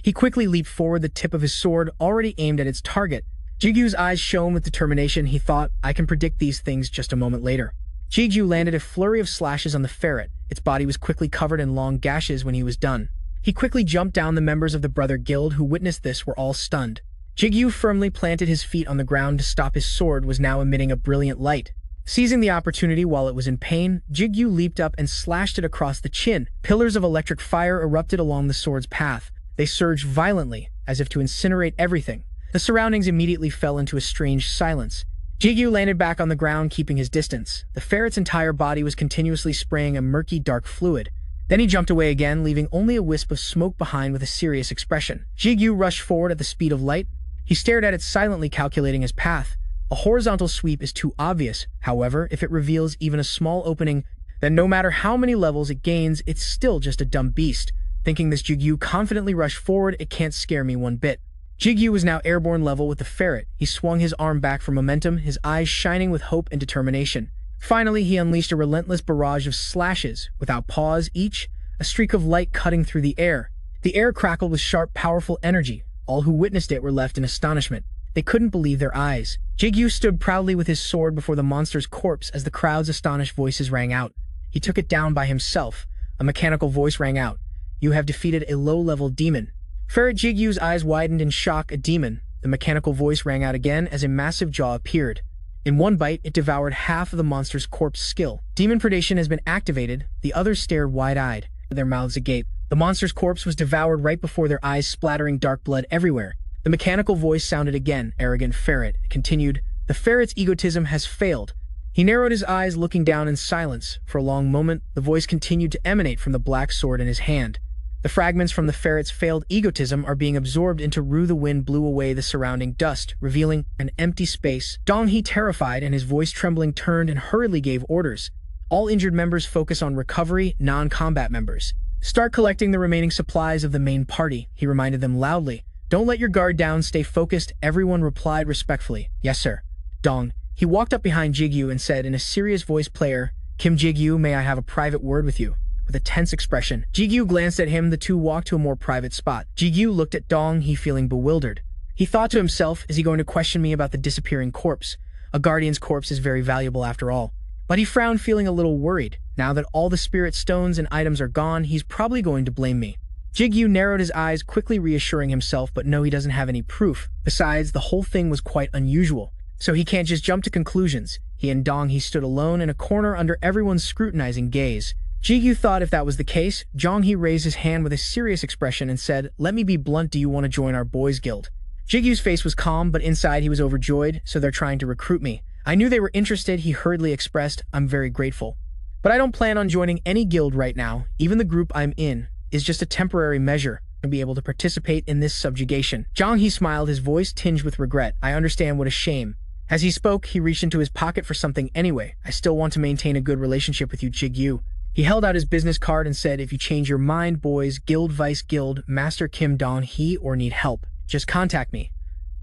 He quickly leaped forward, the tip of his sword already aimed at its target. Jigu's eyes shone with determination. He thought, "I can predict these things." Just a moment later, Jigu landed a flurry of slashes on the ferret. Its body was quickly covered in long gashes. When he was done, he quickly jumped down. The members of the Brother Guild who witnessed this were all stunned. Jigu firmly planted his feet on the ground to stop. His sword was now emitting a brilliant light. Seizing the opportunity while it was in pain, Jigu leaped up and slashed it across the chin. Pillars of electric fire erupted along the sword's path. They surged violently, as if to incinerate everything. The surroundings immediately fell into a strange silence. Jigu landed back on the ground, keeping his distance. The ferret's entire body was continuously spraying a murky, dark fluid. Then he jumped away again, leaving only a wisp of smoke behind with a serious expression. Jigu rushed forward at the speed of light. He stared at it silently, calculating his path. A horizontal sweep is too obvious. However, if it reveals even a small opening, then no matter how many levels it gains, it's still just a dumb beast. Thinking this, Jigu confidently rushed forward. "It can't scare me one bit." Jigu was now airborne level with the ferret. He swung his arm back for momentum, his eyes shining with hope and determination. Finally, he unleashed a relentless barrage of slashes, without pause each, a streak of light cutting through the air. The air crackled with sharp, powerful energy. All who witnessed it were left in astonishment. They couldn't believe their eyes. Jigu stood proudly with his sword before the monster's corpse as the crowd's astonished voices rang out. He took it down by himself. A mechanical voice rang out. You have defeated a low-level demon. Ferret Jigu's eyes widened in shock. A demon. The mechanical voice rang out again as a massive jaw appeared. In one bite, it devoured half of the monster's corpse skill. Demon predation has been activated. The others stared wide-eyed, their mouths agape. The monster's corpse was devoured right before their eyes, splattering dark blood everywhere. The mechanical voice sounded again. Arrogant ferret. It continued. The ferret's egotism has failed. He narrowed his eyes, looking down in silence. For a long moment, the voice continued to emanate from the black sword in his hand. The fragments from the ferret's failed egotism are being absorbed into Ru. The wind blew away the surrounding dust, revealing an empty space. Dong He, terrified and his voice trembling, turned and hurriedly gave orders. All injured members focus on recovery. Non-combat members start collecting the remaining supplies of the main party, he reminded them loudly. Don't let your guard down, stay focused. Everyone replied respectfully. Yes, sir. Dong. He walked up behind Jigu and said in a serious voice, Player, Kim Jigu, may I have a private word with you? With a tense expression. Jigu glanced at him. The two walked to a more private spot. Jigu looked at Dong He, feeling bewildered. He thought to himself, is he going to question me about the disappearing corpse? A guardian's corpse is very valuable after all. But he frowned, feeling a little worried. Now that all the spirit stones and items are gone, he's probably going to blame me. Jigu narrowed his eyes, quickly reassuring himself, but no, he doesn't have any proof. Besides, the whole thing was quite unusual, so he can't just jump to conclusions. He and Dong He stood alone in a corner under everyone's scrutinizing gaze. Jigu thought if that was the case. Dong He raised his hand with a serious expression and said, Let me be blunt, do you want to join our boys' guild? Jigu's face was calm, but inside he was overjoyed. So they're trying to recruit me. I knew they were interested, he hurriedly expressed. I'm very grateful. But I don't plan on joining any guild right now. Even the group I'm in is just a temporary measure to be able to participate in this subjugation. Dong He smiled, his voice tinged with regret. I understand, what a shame. As he spoke, he reached into his pocket for something. Anyway, I still want to maintain a good relationship with you, Jigu. He held out his business card and said, if you change your mind, boys, guild, vice guild, Master Kim Dong He, or need help, just contact me.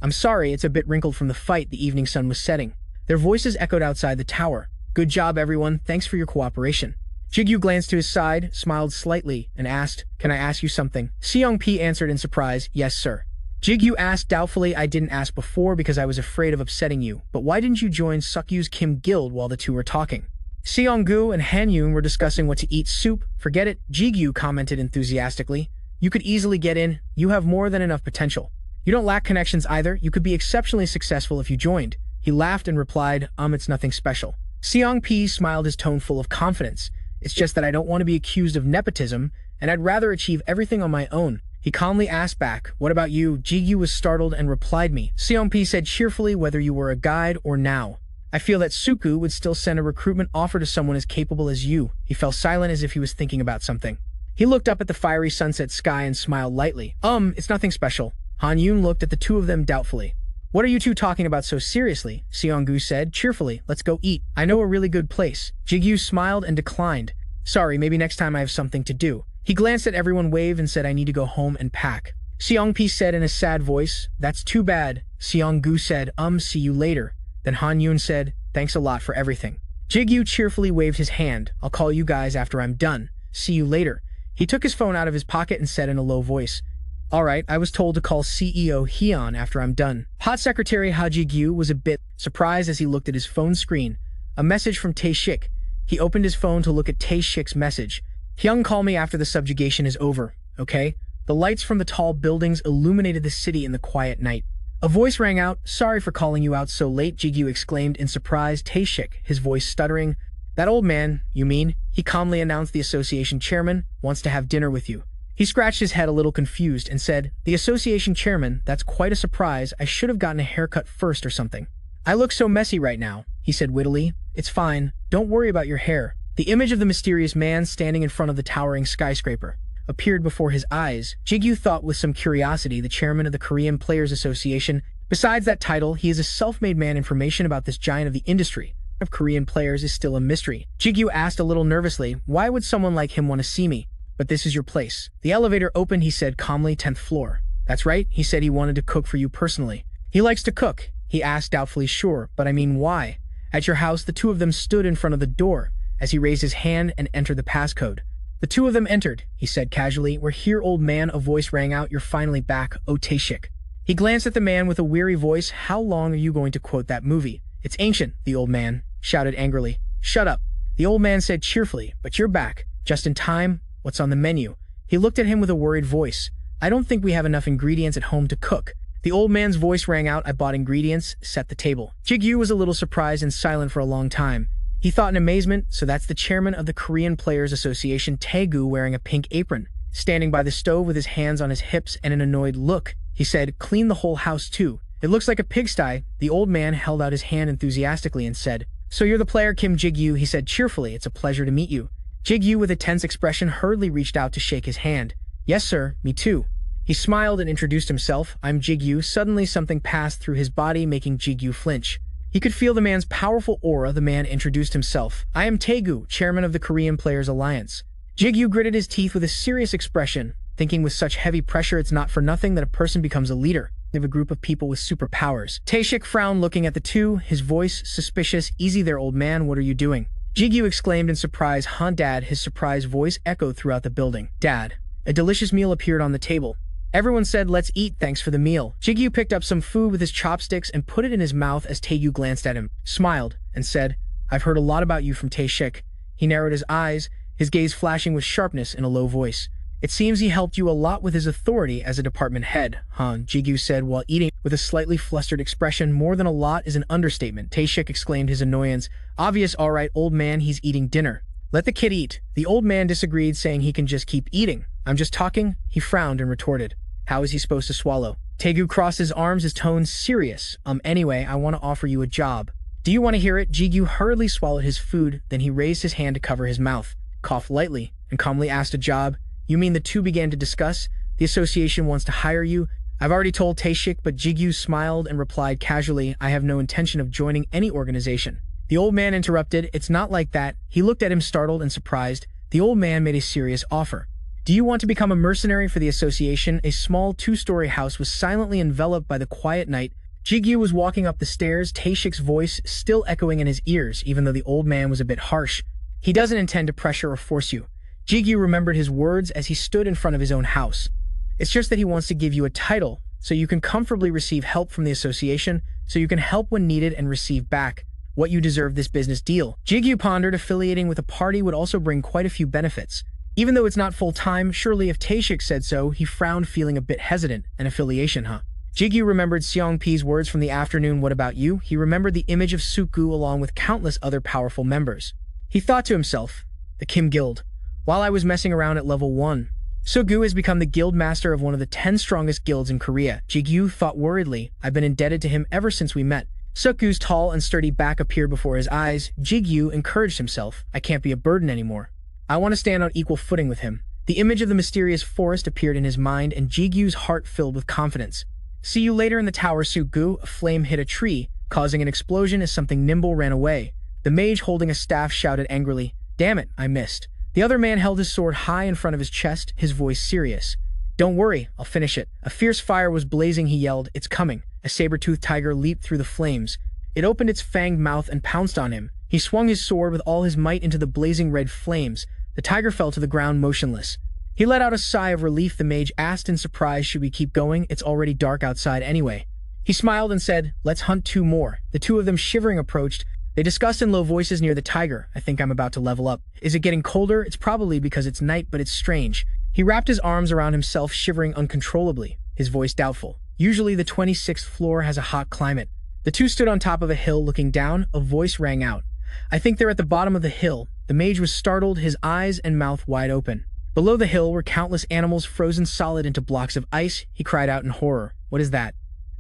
I'm sorry, it's a bit wrinkled from the fight. The evening sun was setting. Their voices echoed outside the tower. Good job, everyone. Thanks for your cooperation. Jigu glanced to his side, smiled slightly, and asked, Can I ask you something? Seong-pi answered in surprise, Yes, sir. Jigu asked doubtfully, I didn't ask before because I was afraid of upsetting you, but why didn't you join Sukyu's Kim guild while the two were talking? Seong-gu and Han-yoon were discussing what to eat. Soup? Forget it, Jigu commented enthusiastically. You could easily get in. You have more than enough potential. You don't lack connections either. You could be exceptionally successful if you joined. He laughed and replied, it's nothing special. Seong-pi smiled, his tone full of confidence. It's just that I don't want to be accused of nepotism, and I'd rather achieve everything on my own. He calmly asked back, What about you? Jigu was startled and replied me. Seong-pi said cheerfully, whether you were a guide or now. I feel that Suku would still send a recruitment offer to someone as capable as you. He fell silent as if he was thinking about something. He looked up at the fiery sunset sky and smiled lightly. It's nothing special. Han-yoon looked at the two of them doubtfully. What are you two talking about so seriously? Seong-gu said cheerfully. Let's go eat. I know a really good place. Jigu smiled and declined. Sorry, maybe next time I have something to do. He glanced at everyone, waved, and said, I need to go home and pack. Seong-pi said in a sad voice, That's too bad. Seong-gu said, see you later. Then Han-yoon said, Thanks a lot for everything. Jigu cheerfully waved his hand. I'll call you guys after I'm done. See you later. He took his phone out of his pocket and said in a low voice, All right, I was told to call CEO Hyun after I'm done. Hot Secretary Ha Ji-gyu was a bit surprised as he looked at his phone screen. A message from Tae-shik. He opened his phone to look at Tae-shik's message. Hyun, call me after the subjugation is over, okay? The lights from the tall buildings illuminated the city in the quiet night. A voice rang out. Sorry for calling you out so late, Jigu exclaimed in surprise. Tae-shik, his voice stuttering. That old man, you mean? He calmly announced, the association chairman wants to have dinner with you. He scratched his head a little confused and said, The association chairman, that's quite a surprise. I should have gotten a haircut first or something. I look so messy right now, he said wittily. It's fine. Don't worry about your hair. The image of the mysterious man standing in front of the towering skyscraper appeared before his eyes. Jigu thought with some curiosity, the chairman of the Korean Players Association. Besides that title, he is a self-made man. Information about this giant of the industry of Korean players is still a mystery. Jigu asked a little nervously, Why would someone like him want to see me? But this is your place. The elevator opened, he said calmly. 10th floor. That's right, he said he wanted to cook for you personally. He likes to cook, he asked doubtfully. Sure, but I mean why? At your house, the two of them stood in front of the door as he raised his hand and entered the passcode. The two of them entered, he said casually. We're here, old man, a voice rang out. You're finally back, oh Taeshik. He glanced at the man with a weary voice. How long are you going to quote that movie? It's ancient, the old man shouted angrily. Shut up, the old man said cheerfully. But you're back, just in time. What's on the menu? He looked at him with a worried voice. I don't think we have enough ingredients at home to cook. The old man's voice rang out. I bought ingredients, set the table. Jigu was a little surprised and silent for a long time. He thought in amazement, so that's the chairman of the Korean Players Association, Taegu, wearing a pink apron, standing by the stove with his hands on his hips and an annoyed look. He said, clean the whole house too. It looks like a pigsty. The old man held out his hand enthusiastically and said, so you're the player Kim Jigu, he said cheerfully. It's a pleasure to meet you. Jigu, with a tense expression, hurriedly reached out to shake his hand. Yes sir, me too. He smiled and introduced himself. I'm Jigu. Suddenly something passed through his body, making Jigu flinch. He could feel the man's powerful aura. The man introduced himself. I am Taegu, chairman of the Korean Players Alliance. Jigu gritted his teeth with a serious expression, thinking with such heavy pressure it's not for nothing that a person becomes a leader of a group of people with superpowers. Taeshik frowned, looking at the two, his voice suspicious. Easy there, old man, what are you doing? Jigu exclaimed in surprise. Huh, Dad? His surprised voice echoed throughout the building. Dad. A delicious meal appeared on the table. Everyone said, let's eat, thanks for the meal. Jigu picked up some food with his chopsticks and put it in his mouth as Taegu glanced at him, smiled, and said, I've heard a lot about you from Taeshik. He narrowed his eyes, his gaze flashing with sharpness in a low voice. It seems he helped you a lot with his authority as a department head, huh? Jigu said while eating with a slightly flustered expression. More than a lot is an understatement, Taeshik exclaimed, his annoyance. Obvious, all right, old man, he's eating dinner. Let the kid eat. The old man disagreed, saying he can just keep eating. I'm just talking. He frowned and retorted. How is he supposed to swallow? Taegu crossed his arms, his tone serious. Anyway, I want to offer you a job. Do you want to hear it? Jigu hurriedly swallowed his food, then he raised his hand to cover his mouth, coughed lightly, and calmly asked a job. You mean the two began to discuss? The association wants to hire you? I've already told Taeshik, but Jigu smiled and replied casually, I have no intention of joining any organization. The old man interrupted. It's not like that. He looked at him startled and surprised. The old man made a serious offer. Do you want to become a mercenary for the association? A small two-story house was silently enveloped by the quiet night. Jigu was walking up the stairs, Taeshik's voice still echoing in his ears, even though the old man was a bit harsh. He doesn't intend to pressure or force you. Jigu remembered his words as he stood in front of his own house. It's just that he wants to give you a title, so you can comfortably receive help from the association, so you can help when needed and receive back what you deserve. This business deal. Jigu pondered. Affiliating with a party would also bring quite a few benefits. Even though it's not full-time, surely if Taeshik said so. He frowned, feeling a bit hesitant. An affiliation, huh? Jigu remembered Seongpi's words from the afternoon. What about you? He remembered the image of Suku along with countless other powerful members. He thought to himself, the Kim Guild. While I was messing around at level 1, Sugu has become the guild master of one of the 10 strongest guilds in Korea. Jigu thought worriedly. I've been indebted to him ever since we met. Suku's tall and sturdy back appeared before his eyes. Jigu encouraged himself. I can't be a burden anymore. I want to stand on equal footing with him. The image of the mysterious forest appeared in his mind, and Jigu's heart filled with confidence. See you later in the tower, Sugu. A flame hit a tree, causing an explosion as something nimble ran away. The mage holding a staff shouted angrily, Damn it, I missed. The other man held his sword high in front of his chest, his voice serious. Don't worry, I'll finish it. A fierce fire was blazing, he yelled. It's coming. A saber-toothed tiger leaped through the flames. It opened its fanged mouth and pounced on him. He swung his sword with all his might into the blazing red flames. The tiger fell to the ground motionless. He let out a sigh of relief. The mage asked in surprise, should we keep going? It's already dark outside anyway. He smiled and said, let's hunt 2 more. The 2 of them shivering approached. They discussed in low voices near the tiger. I think I'm about to level up. Is it getting colder? It's probably because it's night, but it's strange. He wrapped his arms around himself, shivering uncontrollably, his voice doubtful. Usually the 26th floor has a hot climate. The 2 stood on top of a hill looking down. A voice rang out. I think they're at the bottom of the hill. The mage was startled, his eyes and mouth wide open. Below the hill were countless animals frozen solid into blocks of ice. He cried out in horror. What is that?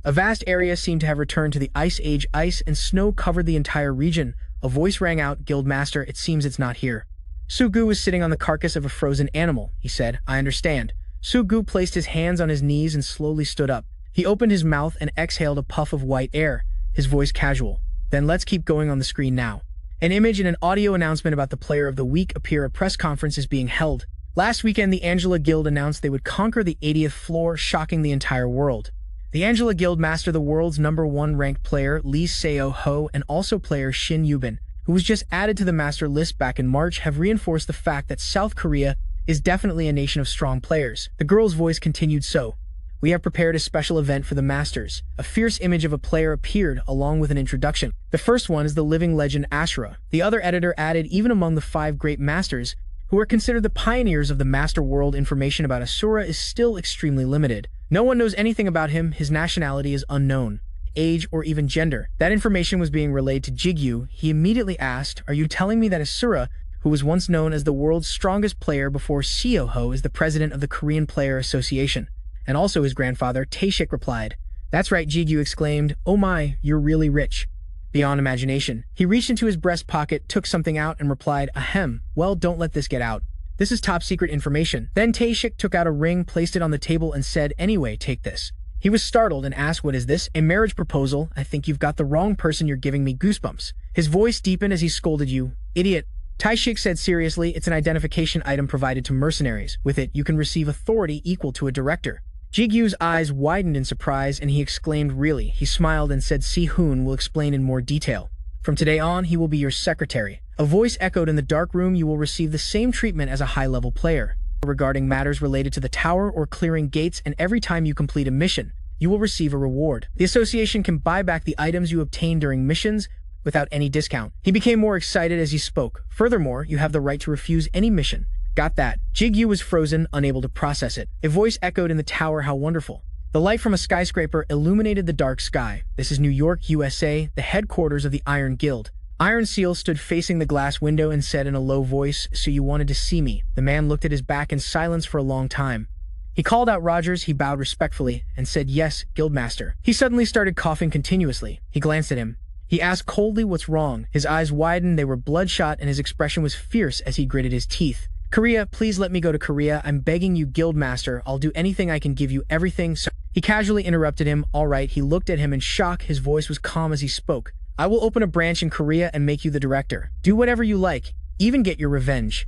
A vast area seemed to have returned to the Ice Age. Ice and snow covered the entire region. A voice rang out, Guildmaster, it seems it's not here. Sugu was sitting on the carcass of a frozen animal, he said. I understand. Sugu placed his hands on his knees and slowly stood up. He opened his mouth and exhaled a puff of white air, his voice casual. Then let's keep going on the screen now. An image and an audio announcement about the Player of the Week appear. A press conference is being held. Last weekend, the Angela Guild announced they would conquer the 80th floor, shocking the entire world. The Angela Guild master the world's #1 ranked player Lee Seo-ho and also player Shin Yubin, who was just added to the master list back in March, have reinforced the fact that South Korea is definitely a nation of strong players. The girl's voice continued so. We have prepared a special event for the Masters. A fierce image of a player appeared along with an introduction. The first one is the living legend Asura. The other editor added, even among the 5 great masters, who are considered the pioneers of the master world, information about Asura is still extremely limited. No one knows anything about him, his nationality is unknown, age, or even gender. That information was being relayed to Jigu. He immediately asked, are you telling me that Asura, who was once known as the world's strongest player before Seo-ho, is the president of the Korean Player Association? And also his grandfather, Taeshik, replied. That's right, Jigu exclaimed. Oh my, you're really rich. Beyond imagination. He reached into his breast pocket, took something out, and replied, ahem, well, don't let this get out. This is top secret information. Then Taeshik took out a ring, placed it on the table, and said, anyway, take this. He was startled and asked, what is this? A marriage proposal? I think you've got the wrong person, you're giving me goosebumps. His voice deepened as he scolded you. Idiot. Taeshik said seriously, it's an identification item provided to mercenaries. With it, you can receive authority equal to a director. Jigu's eyes widened in surprise, and he exclaimed, really? He smiled and said, Si-hoon will explain in more detail. From today on, he will be your secretary. A voice echoed in the dark room, you will receive the same treatment as a high-level player. Regarding matters related to the tower or clearing gates, and every time you complete a mission, you will receive a reward. The association can buy back the items you obtain during missions without any discount. He became more excited as he spoke. Furthermore, you have the right to refuse any mission. Got that. Jigu was frozen, unable to process it. A voice echoed in the tower, how wonderful. The light from a skyscraper illuminated the dark sky. This is New York, USA, the headquarters of the Iron Guild. Iron Seal stood facing the glass window and said in a low voice, so you wanted to see me. The man looked at his back in silence for a long time. He called out Rogers, he bowed respectfully, and said, yes, Guildmaster. He suddenly started coughing continuously. He glanced at him. He asked coldly, what's wrong? His eyes widened, they were bloodshot, and his expression was fierce as he gritted his teeth. Korea, please let me go to Korea. I'm begging you, Guildmaster. I'll do anything, I can give you everything. So he casually interrupted him. All right, he looked at him in shock. His voice was calm as he spoke. I will open a branch in Korea and make you the director. Do whatever you like, even get your revenge.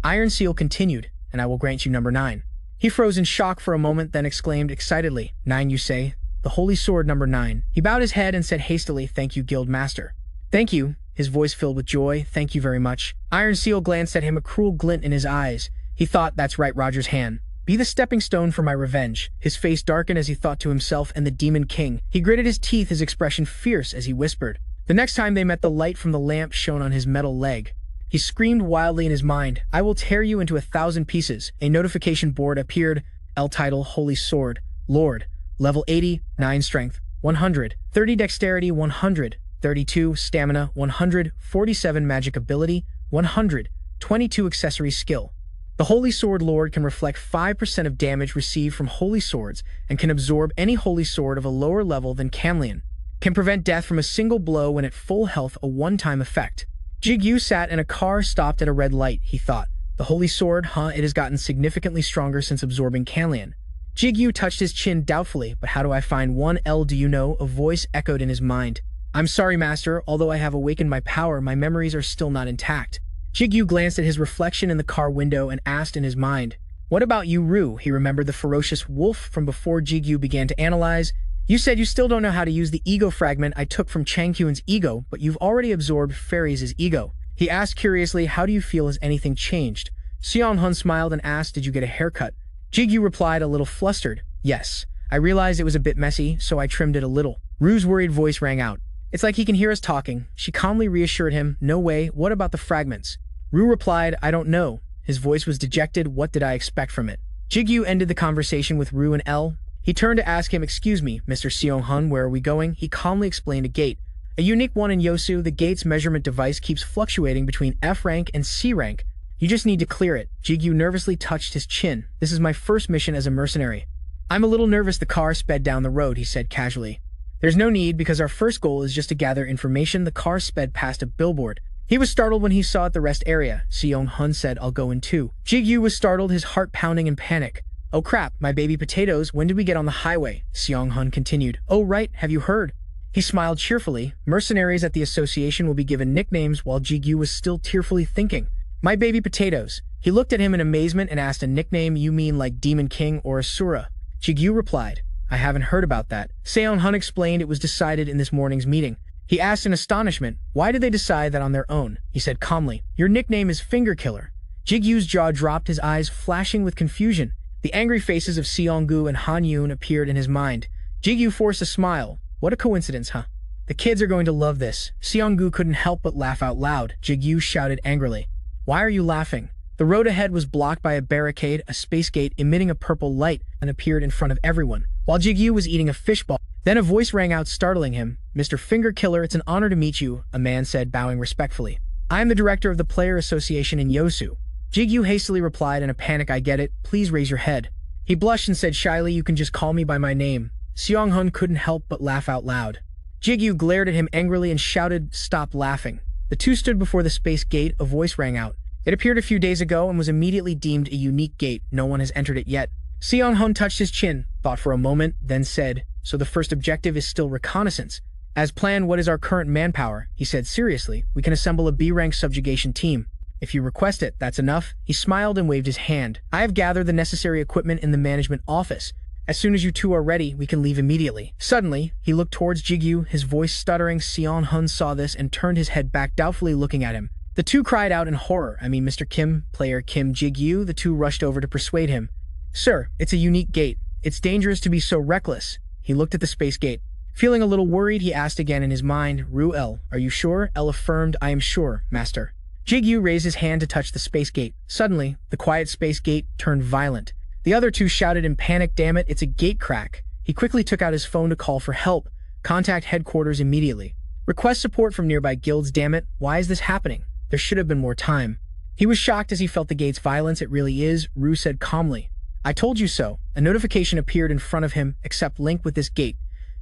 Iron Seal continued, and I will grant you number 9. He froze in shock for a moment, then exclaimed excitedly, 9 you say? The Holy Sword number 9. He bowed his head and said hastily, thank you, Guildmaster. Thank you. His voice filled with joy. Thank you very much. Iron Seal glanced at him, a cruel glint in his eyes. He thought, that's right, Roger's hand. Be the stepping stone for my revenge. His face darkened as he thought to himself, and the Demon King. He gritted his teeth, his expression fierce as he whispered. The next time they met, the light from the lamp shone on his metal leg. He screamed wildly in his mind, I will tear you into 1,000 pieces. A notification board appeared. L title, Holy Sword. Lord. Level 80, 9 strength, 100, 30 dexterity, 100, 32 stamina, 100, 47 magic ability, 100, 22 accessory skill. The Holy Sword Lord can reflect 5% of damage received from holy swords and can absorb any holy sword of a lower level than Canlian. Can prevent death from a single blow when at full health, a one-time effect. Jigu sat in a car stopped at a red light. He thought, the Holy Sword, huh? It has gotten significantly stronger since absorbing Canlian. Jigu touched his chin doubtfully, but how do I find one? L, do you know? A voice echoed in his mind. I'm sorry, Master. Although I have awakened my power, my memories are still not intact. Jigu glanced at his reflection in the car window and asked in his mind, what about you, Ru? He remembered the ferocious wolf from before Jigu began to analyze. You said you still don't know how to use the ego fragment I took from Changkyun's ego, but you've already absorbed Fairies' ego. He asked curiously, how do you feel? Has anything changed? Seong-hun smiled and asked, did you get a haircut? Jigu replied, a little flustered, yes. I realized it was a bit messy, so I trimmed it a little. Ru's worried voice rang out. It's like he can hear us talking. She calmly reassured him, no way, what about the fragments? Ru replied, I don't know. His voice was dejected, what did I expect from it? Jigu ended the conversation with Ru and L. He turned to ask him, excuse me, Mr. Seong-hun, where are we going? He calmly explained a gate. A unique one in Yosu, the gate's measurement device keeps fluctuating between F rank and C rank. You just need to clear it. Jigu nervously touched his chin. This is my first mission as a mercenary. I'm a little nervous. The car sped down the road, he said casually. There's no need, because our first goal is just to gather information. The car sped past a billboard. He was startled when he saw it the rest area. Seong-hun said, I'll go in too. Jigu was startled, his heart pounding in panic. Oh crap, my baby potatoes, when did we get on the highway? Seong-hun continued. Oh right, have you heard? He smiled cheerfully. Mercenaries at the association will be given nicknames, while Jigu was still tearfully thinking. My baby potatoes. He looked at him in amazement and asked, a nickname, you mean like Demon King or Asura? Jigu replied, I haven't heard about that. Seong-hun explained it was decided in this morning's meeting. He asked in astonishment, why did they decide that on their own? He said calmly, your nickname is Finger Killer. Jigu's jaw dropped, his eyes flashing with confusion. The angry faces of Seong-gu and Han Yoon appeared in his mind. Jigu forced a smile. What a coincidence, huh? The kids are going to love this. Seong-gu couldn't help but laugh out loud. Jigu shouted angrily, why are you laughing? The road ahead was blocked by a barricade, a space gate emitting a purple light, and appeared in front of everyone, while Jigu was eating a fishball. Then a voice rang out, startling him. Mr. Finger Killer, it's an honor to meet you, a man said, bowing respectfully. I am the director of the Player Association in Yosu. Jigu hastily replied in a panic, I get it, please raise your head. He blushed and said shyly, you can just call me by my name. Seong-hun couldn't help but laugh out loud. Jigu glared at him angrily and shouted, stop laughing. The two stood before the space gate, a voice rang out. It appeared a few days ago and was immediately deemed a unique gate. No one has entered it yet. Seong-hun touched his chin, thought for a moment, then said, so the first objective is still reconnaissance. As planned, what is our current manpower? He said seriously, we can assemble a B-rank subjugation team. If you request it, that's enough. He smiled and waved his hand. I have gathered the necessary equipment in the management office. As soon as you two are ready, we can leave immediately. Suddenly, he looked towards Jigu, his voice stuttering. Seong-hun saw this and turned his head back, doubtfully looking at him. The two cried out in horror. I mean, Mr. Kim, player Kim Jigu. The two rushed over to persuade him. Sir, it's a unique gate. It's dangerous to be so reckless. He looked at the space gate. Feeling a little worried, he asked again in his mind, Ru-el, are you sure? El affirmed, I am sure, master. Jigu raised his hand to touch the space gate. Suddenly, the quiet space gate turned violent. The other two shouted in panic, damn it, it's a gate crack. He quickly took out his phone to call for help. Contact headquarters immediately. Request support from nearby guilds, damn it. Why is this happening? There should have been more time. He was shocked as he felt the gate's violence. It really is, Ru said calmly. I told you so. A notification appeared in front of him. Accept link with this gate.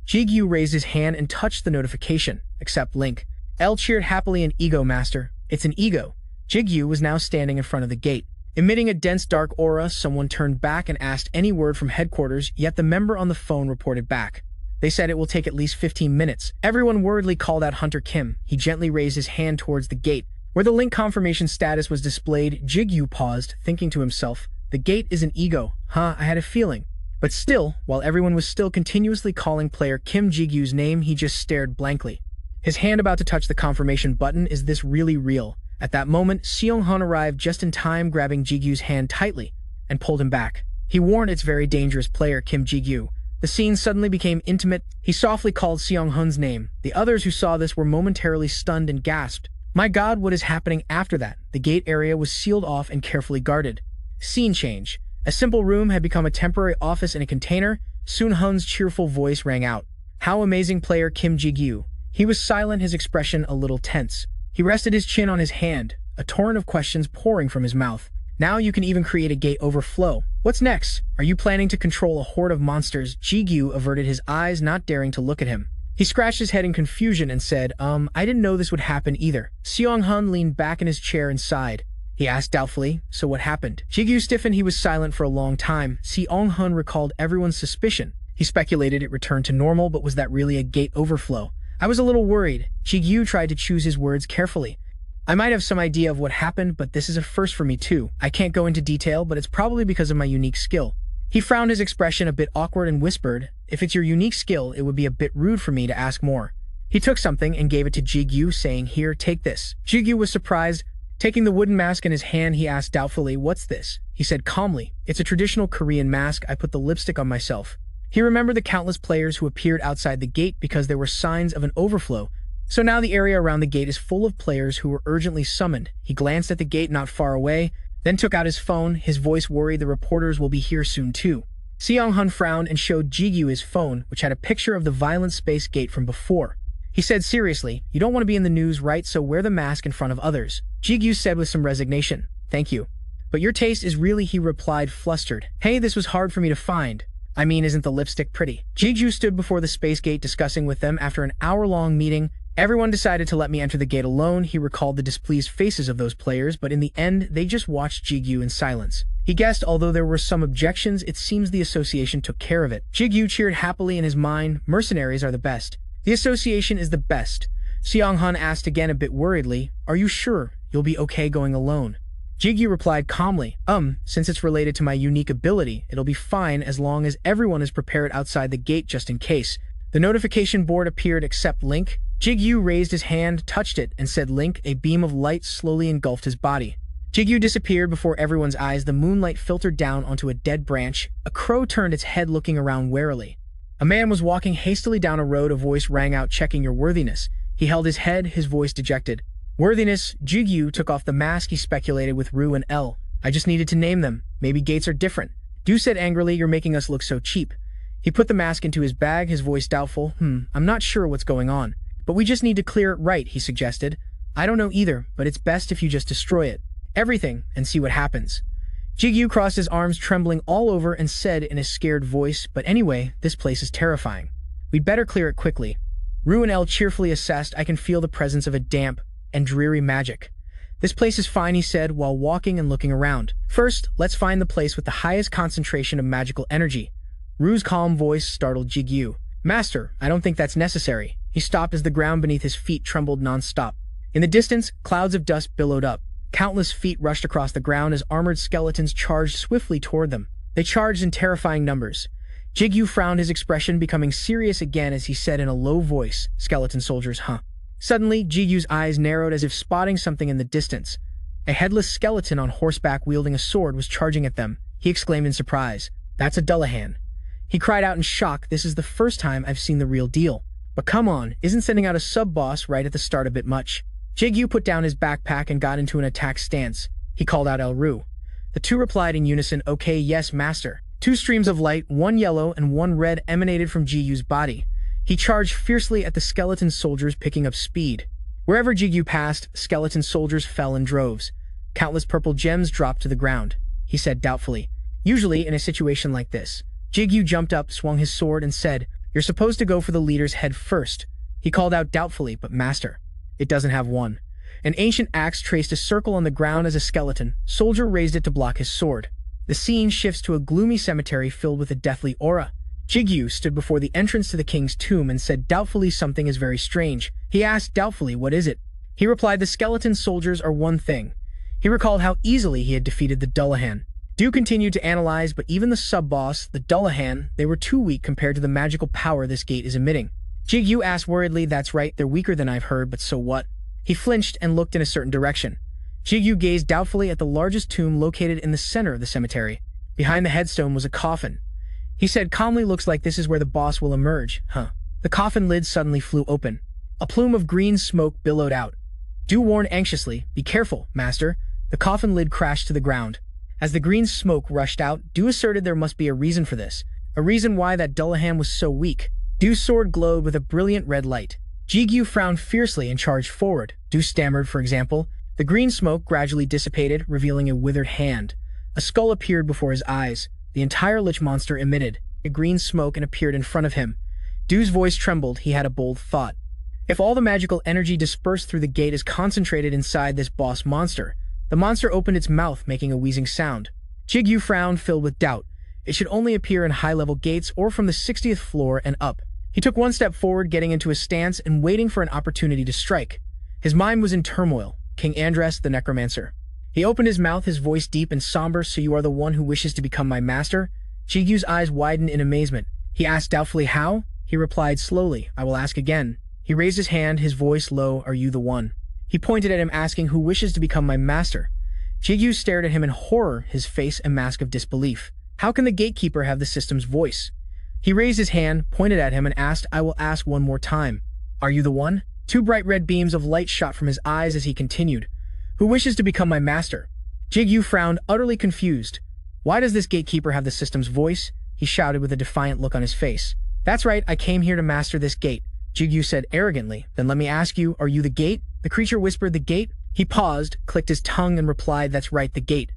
Jigu raised his hand and touched the notification. Accept link. El cheered happily, an ego, master. It's an ego. Jigu was now standing in front of the gate. Emitting a dense dark aura, someone turned back and asked any word from headquarters, yet the member on the phone reported back. They said it will take at least 15 minutes. Everyone worriedly called out Hunter Kim. He gently raised his hand towards the gate. Where the link confirmation status was displayed, Jigu paused, thinking to himself, the gate is an ego. Huh, I had a feeling. But still, while everyone was still continuously calling player Kim Jigu's name, he just stared blankly. His hand about to touch the confirmation button. Is this really real? At that moment, Seong-hun arrived just in time, grabbing Jigu's hand tightly and pulled him back. He warned it's very dangerous, player Kim Jigu. The scene suddenly became intimate. He softly called Seong-hun's name. The others who saw this were momentarily stunned and gasped. My God, what is happening after that? The gate area was sealed off and carefully guarded. Scene change. A simple room had become a temporary office in a container. Seong-hun's cheerful voice rang out. How amazing, player Kim Jigu. He was silent, his expression a little tense. He rested his chin on his hand, a torrent of questions pouring from his mouth. Now you can even create a gate overflow. What's next? Are you planning to control a horde of monsters? Jigu averted his eyes, not daring to look at him. He scratched his head in confusion and said, I didn't know this would happen either. Seong-hun leaned back in his chair and sighed. He asked doubtfully, so what happened? Jigu stiffened. He was silent for a long time. Seong-hun recalled everyone's suspicion. He speculated it returned to normal, but was that really a gate overflow? I was a little worried. Jigu tried to choose his words carefully. I might have some idea of what happened, but this is a first for me too. I can't go into detail, but it's probably because of my unique skill. He frowned, his expression a bit awkward, and whispered, if it's your unique skill, it would be a bit rude for me to ask more. He took something and gave it to Jigu, saying, here, take this. Jigu was surprised. Taking the wooden mask in his hand, he asked doubtfully, what's this? He said calmly, it's a traditional Korean mask. I put the lipstick on myself. He remembered the countless players who appeared outside the gate because there were signs of an overflow. So now the area around the gate is full of players who were urgently summoned. He glanced at the gate not far away, then took out his phone, his voice worried. The reporters will be here soon too. Seong-hun frowned and showed Jigu his phone, which had a picture of the violent space gate from before. He said seriously, you don't want to be in the news, right? So wear the mask in front of others. Jigu said with some resignation, thank you. But your taste is really, he replied, flustered. Hey, this was hard for me to find. I mean, isn't the lipstick pretty? Jigu stood before the space gate discussing with them. After an hour-long meeting, everyone decided to let me enter the gate alone. He recalled the displeased faces of those players, but in the end, they just watched Jigu in silence. He guessed, although there were some objections, it seems the association took care of it. Jigu cheered happily in his mind. Mercenaries are the best. The association is the best. Seong-hun asked again a bit worriedly, are you sure you'll be okay going alone? Jigu replied calmly, since it's related to my unique ability, it'll be fine as long as everyone is prepared outside the gate just in case. The notification board appeared except Link. Jigu raised his hand, touched it, and said Link. A beam of light slowly engulfed his body. Jigu disappeared before everyone's eyes. The moonlight filtered down onto a dead branch. A crow turned its head, looking around warily. A man was walking hastily down a road. A voice rang out, checking your worthiness. He held his head, his voice dejected. Worthiness. Jigu took off the mask. He speculated with Ru and L. I just needed to name them. Maybe gates are different. Du said angrily, you're making us look so cheap. He put the mask into his bag, his voice doubtful. I'm not sure what's going on. But we just need to clear it right, he suggested. I don't know either, but it's best if you just destroy it. Everything, and see what happens. Jigu crossed his arms, trembling all over, and said in a scared voice, but anyway, this place is terrifying. We'd better clear it quickly. Ru and L cheerfully assessed. I can feel the presence of a damp and dreary magic. This place is fine, he said, while walking and looking around. First, let's find the place with the highest concentration of magical energy. Ru's calm voice startled Jigu. Master, I don't think that's necessary. He stopped as the ground beneath his feet trembled non-stop. In the distance, clouds of dust billowed up. Countless feet rushed across the ground as armored skeletons charged swiftly toward them. They charged in terrifying numbers. Jigu frowned, his expression becoming serious again as he said in a low voice, skeleton soldiers, huh? Suddenly, Jigu's eyes narrowed as if spotting something in the distance. A headless skeleton on horseback wielding a sword was charging at them. He exclaimed in surprise, That's a Dullahan. He cried out in shock, this is the first time I've seen the real deal. But come on, isn't sending out a sub-boss right at the start a bit much? Jigu put down his backpack and got into an attack stance. He called out Ru. The two replied in unison, okay, yes, master. Two streams of light, one yellow and one red, emanated from Jigu's body. He charged fiercely at the skeleton soldiers, picking up speed. Wherever Jigu passed, skeleton soldiers fell in droves. Countless purple gems dropped to the ground. He said doubtfully. Usually, in a situation like this, Jigu jumped up, swung his sword, and said, You're supposed to go for the leader's head first. He called out doubtfully, but master, it doesn't have one. An ancient axe traced a circle on the ground as a skeleton soldier raised it to block his sword. The scene shifts to a gloomy cemetery filled with a deathly aura. Jigu stood before the entrance to the king's tomb and said doubtfully, something is very strange. He asked doubtfully, what is it? He replied, the skeleton soldiers are one thing. He recalled how easily he had defeated the Dullahan. Du continued to analyze, but even the sub-boss, the Dullahan, they were too weak compared to the magical power this gate is emitting. Jigu asked worriedly, that's right, they're weaker than I've heard, but so what? He flinched and looked in a certain direction. Jigu gazed doubtfully at the largest tomb located in the center of the cemetery. Behind the headstone was a coffin. He said calmly, looks like this is where the boss will emerge, huh? The coffin lid suddenly flew open. A plume of green smoke billowed out. Du warned anxiously, be careful, master. The coffin lid crashed to the ground. As the green smoke rushed out, Du asserted there must be a reason for this. A reason why that Dullahan was so weak. Du's sword glowed with a brilliant red light. Jigu frowned fiercely and charged forward. Du stammered, for example. The green smoke gradually dissipated, revealing a withered hand. A skull appeared before his eyes. The entire lich monster emitted a green smoke and appeared in front of him. Du's voice trembled. He had a bold thought. If all the magical energy dispersed through the gate is concentrated inside this boss monster, the monster opened its mouth, making a wheezing sound. Jigu frowned, filled with doubt. It should only appear in high-level gates or from the 60th floor and up. He took one step forward, getting into a stance and waiting for an opportunity to strike. His mind was in turmoil. King Andres, the necromancer. He opened his mouth, his voice deep and somber. So you are the one who wishes to become my master? Jigu's eyes widened in amazement. He asked doubtfully, how? He replied slowly, I will ask again. He raised his hand, his voice low, are you the one? He pointed at him, asking, who wishes to become my master? Jigu stared at him in horror, his face a mask of disbelief. How can the gatekeeper have the system's voice? He raised his hand, pointed at him, and asked, I will ask one more time. Are you the one? Two bright red beams of light shot from his eyes as he continued. Who wishes to become my master? Jigu frowned, utterly confused. Why does this gatekeeper have the system's voice? He shouted with a defiant look on his face. That's right, I came here to master this gate. Jigu said arrogantly. Then let me ask you, are you the gate? The creature whispered, the gate? He paused, clicked his tongue, and replied, that's right, the gate.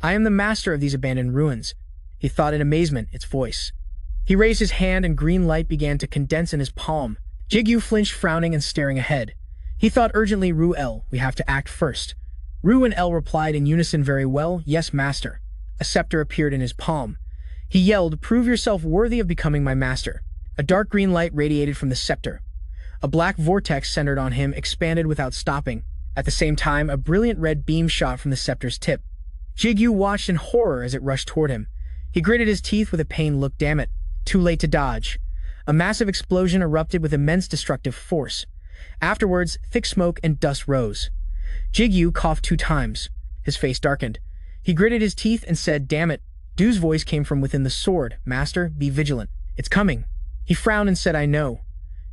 I am the master of these abandoned ruins. He thought in amazement, its voice. He raised his hand and green light began to condense in his palm. Jigu flinched, frowning and staring ahead. He thought urgently, Ru L, we have to act first. Ru and L replied in unison, very well, yes, master. A scepter appeared in his palm. He yelled, prove yourself worthy of becoming my master. A dark green light radiated from the scepter. A black vortex centered on him expanded without stopping. At the same time, a brilliant red beam shot from the scepter's tip. Jigu watched in horror as it rushed toward him. He gritted his teeth with a pained look. Damn it. Too late to dodge. A massive explosion erupted with immense destructive force. Afterwards, thick smoke and dust rose. Jigu coughed 2 times. His face darkened. He gritted his teeth and said, "Damn it." Du's voice came from within the sword. "Master, be vigilant. It's coming." He frowned and said, "I know."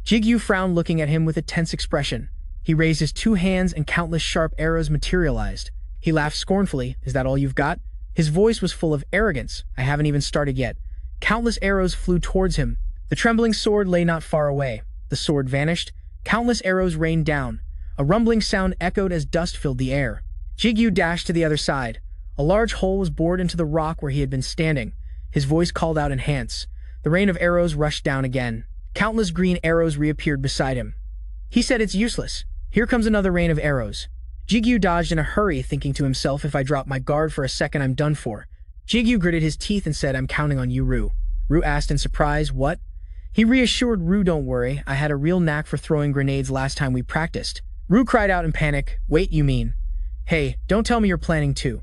Jigu frowned, looking at him with a tense expression. He raised his 2 hands and countless sharp arrows materialized. He laughed scornfully. "Is that all you've got?" His voice was full of arrogance. "I haven't even started yet." Countless arrows flew towards him. The trembling sword lay not far away. The sword vanished. Countless arrows rained down. A rumbling sound echoed as dust filled the air. Jigu dashed to the other side. A large hole was bored into the rock where he had been standing. His voice called out, "Enhance." The rain of arrows rushed down again. Countless green arrows reappeared beside him. He said, "It's useless. Here comes another rain of arrows." Jigu dodged in a hurry, thinking to himself, "If I drop my guard for a second, I'm done for." Jigu gritted his teeth and said, "I'm counting on you, Ru." Ru asked in surprise, "What?" He reassured Ru, "Don't worry, I had a real knack for throwing grenades last time we practiced." Ru cried out in panic, "Wait, you mean? Hey, don't tell me you're planning to."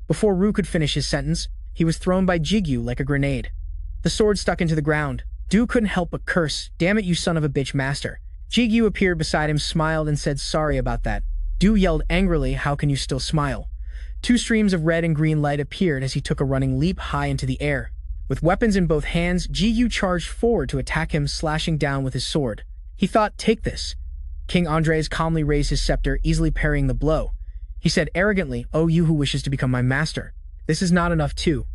Before Ru could finish his sentence, he was thrown by Jigu like a grenade. The sword stuck into the ground. Du couldn't help but curse, "Damn it, you son of a bitch, master." Jigu appeared beside him, smiled, and said, "Sorry about that." Du yelled angrily, "How can you still smile?" 2 streams of red and green light appeared as he took a running leap high into the air. With weapons in both hands, Jigu charged forward to attack him, slashing down with his sword. He thought, "Take this." King Andres calmly raised his scepter, easily parrying the blow. He said arrogantly, "Oh, you who wishes to become my master. This is not enough too."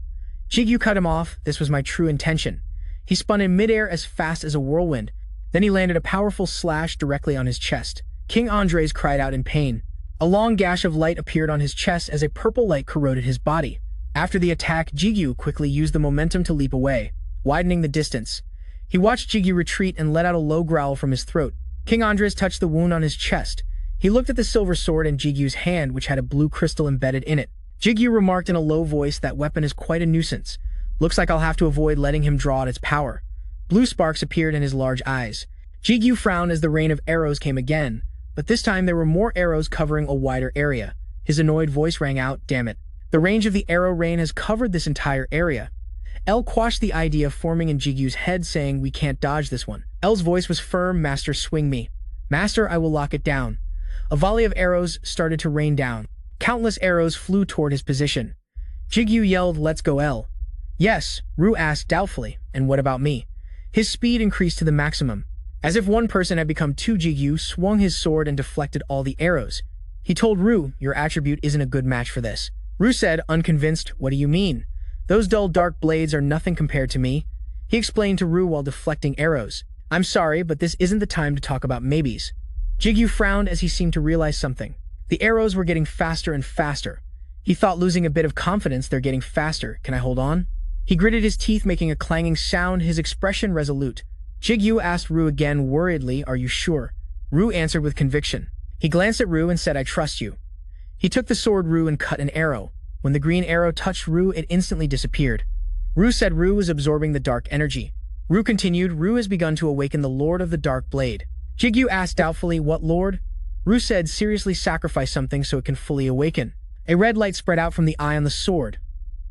Jigu cut him off. "This was my true intention." He spun in midair as fast as a whirlwind. Then he landed a powerful slash directly on his chest. King Andres cried out in pain. A long gash of light appeared on his chest as a purple light corroded his body. After the attack, Jigu quickly used the momentum to leap away, widening the distance. He watched Jigu retreat and let out a low growl from his throat. King Andres touched the wound on his chest. He looked at the silver sword in Jigu's hand, which had a blue crystal embedded in it. Jigu remarked in a low voice, "That weapon is quite a nuisance. Looks like I'll have to avoid letting him draw out its power." Blue sparks appeared in his large eyes. Jigu frowned as the rain of arrows came again, but this time there were more arrows covering a wider area. His annoyed voice rang out, "Damn it. The range of the arrow rain has covered this entire area." El quashed the idea forming in Jigu's head, saying, "We can't dodge this one." El's voice was firm, "Master, swing me." "Master, I will lock it down." A volley of arrows started to rain down. Countless arrows flew toward his position. Jigu yelled, "Let's go, El." "Yes," Ru asked doubtfully, "and what about me?" His speed increased to the maximum. As if one person had become 2, Jigu swung his sword and deflected all the arrows. He told Ru, "Your attribute isn't a good match for this." Ru said, unconvinced, "What do you mean? Those dull dark blades are nothing compared to me." He explained to Ru while deflecting arrows, "I'm sorry, but this isn't the time to talk about maybes." Jigu frowned as he seemed to realize something. The arrows were getting faster and faster. He thought, losing a bit of confidence. "They're getting faster. Can I hold on?" He gritted his teeth, making a clanging sound, his expression resolute. Jigu asked Ru again worriedly, "Are you sure?" Ru answered with conviction. He glanced at Ru and said, "I trust you." He took the sword Ru and cut an arrow. When the green arrow touched Ru, it instantly disappeared. Ru said Ru was absorbing the dark energy. Ru continued, "Ru has begun to awaken the Lord of the Dark Blade." Jigu asked doubtfully, "What lord?" Ru said, "Seriously sacrifice something so it can fully awaken." A red light spread out from the eye on the sword.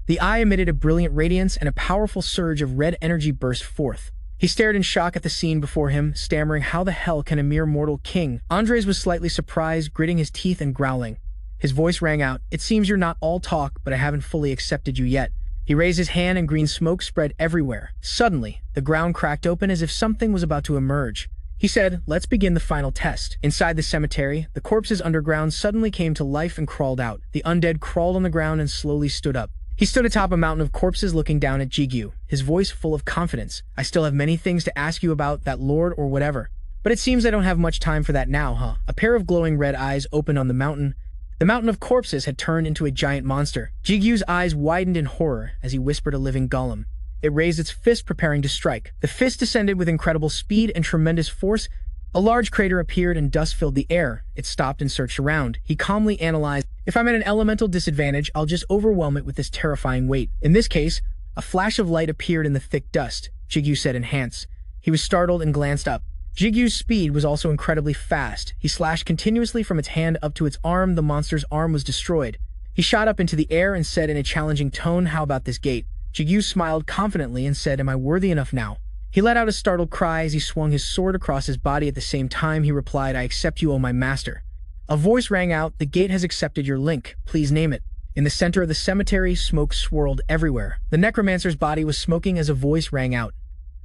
The eye emitted a brilliant radiance, and a powerful surge of red energy burst forth. He stared in shock at the scene before him, stammering, "How the hell can a mere mortal king?" Andres was slightly surprised, gritting his teeth and growling. His voice rang out, "It seems you're not all talk, but I haven't fully accepted you yet." He raised his hand and green smoke spread everywhere. Suddenly, the ground cracked open as if something was about to emerge. He said, "Let's begin the final test." Inside the cemetery, the corpses underground suddenly came to life and crawled out. The undead crawled on the ground and slowly stood up. He stood atop a mountain of corpses looking down at Jigu, his voice full of confidence. "I still have many things to ask you about that lord or whatever. But it seems I don't have much time for that now, huh?" A pair of glowing red eyes opened on the mountain. The mountain of corpses had turned into a giant monster. Jigu's eyes widened in horror as he whispered a living golem. It raised its fist, preparing to strike. The fist descended with incredible speed and tremendous force. A large crater appeared and dust filled the air. It stopped and searched around. He calmly analyzed, "If I'm at an elemental disadvantage, I'll just overwhelm it with this terrifying weight." In this case, a flash of light appeared in the thick dust. Jigu said, "Enhance." He was startled and glanced up. Jigu's speed was also incredibly fast. He slashed continuously from its hand up to its arm. The monster's arm was destroyed. He shot up into the air and said in a challenging tone, "How about this gate?" Jigu smiled confidently and said, "Am I worthy enough now?" He let out a startled cry as he swung his sword across his body. At the same time, he replied, "I accept you, O my master." A voice rang out, "The gate has accepted your link. Please name it." In the center of the cemetery, smoke swirled everywhere. The necromancer's body was smoking as a voice rang out.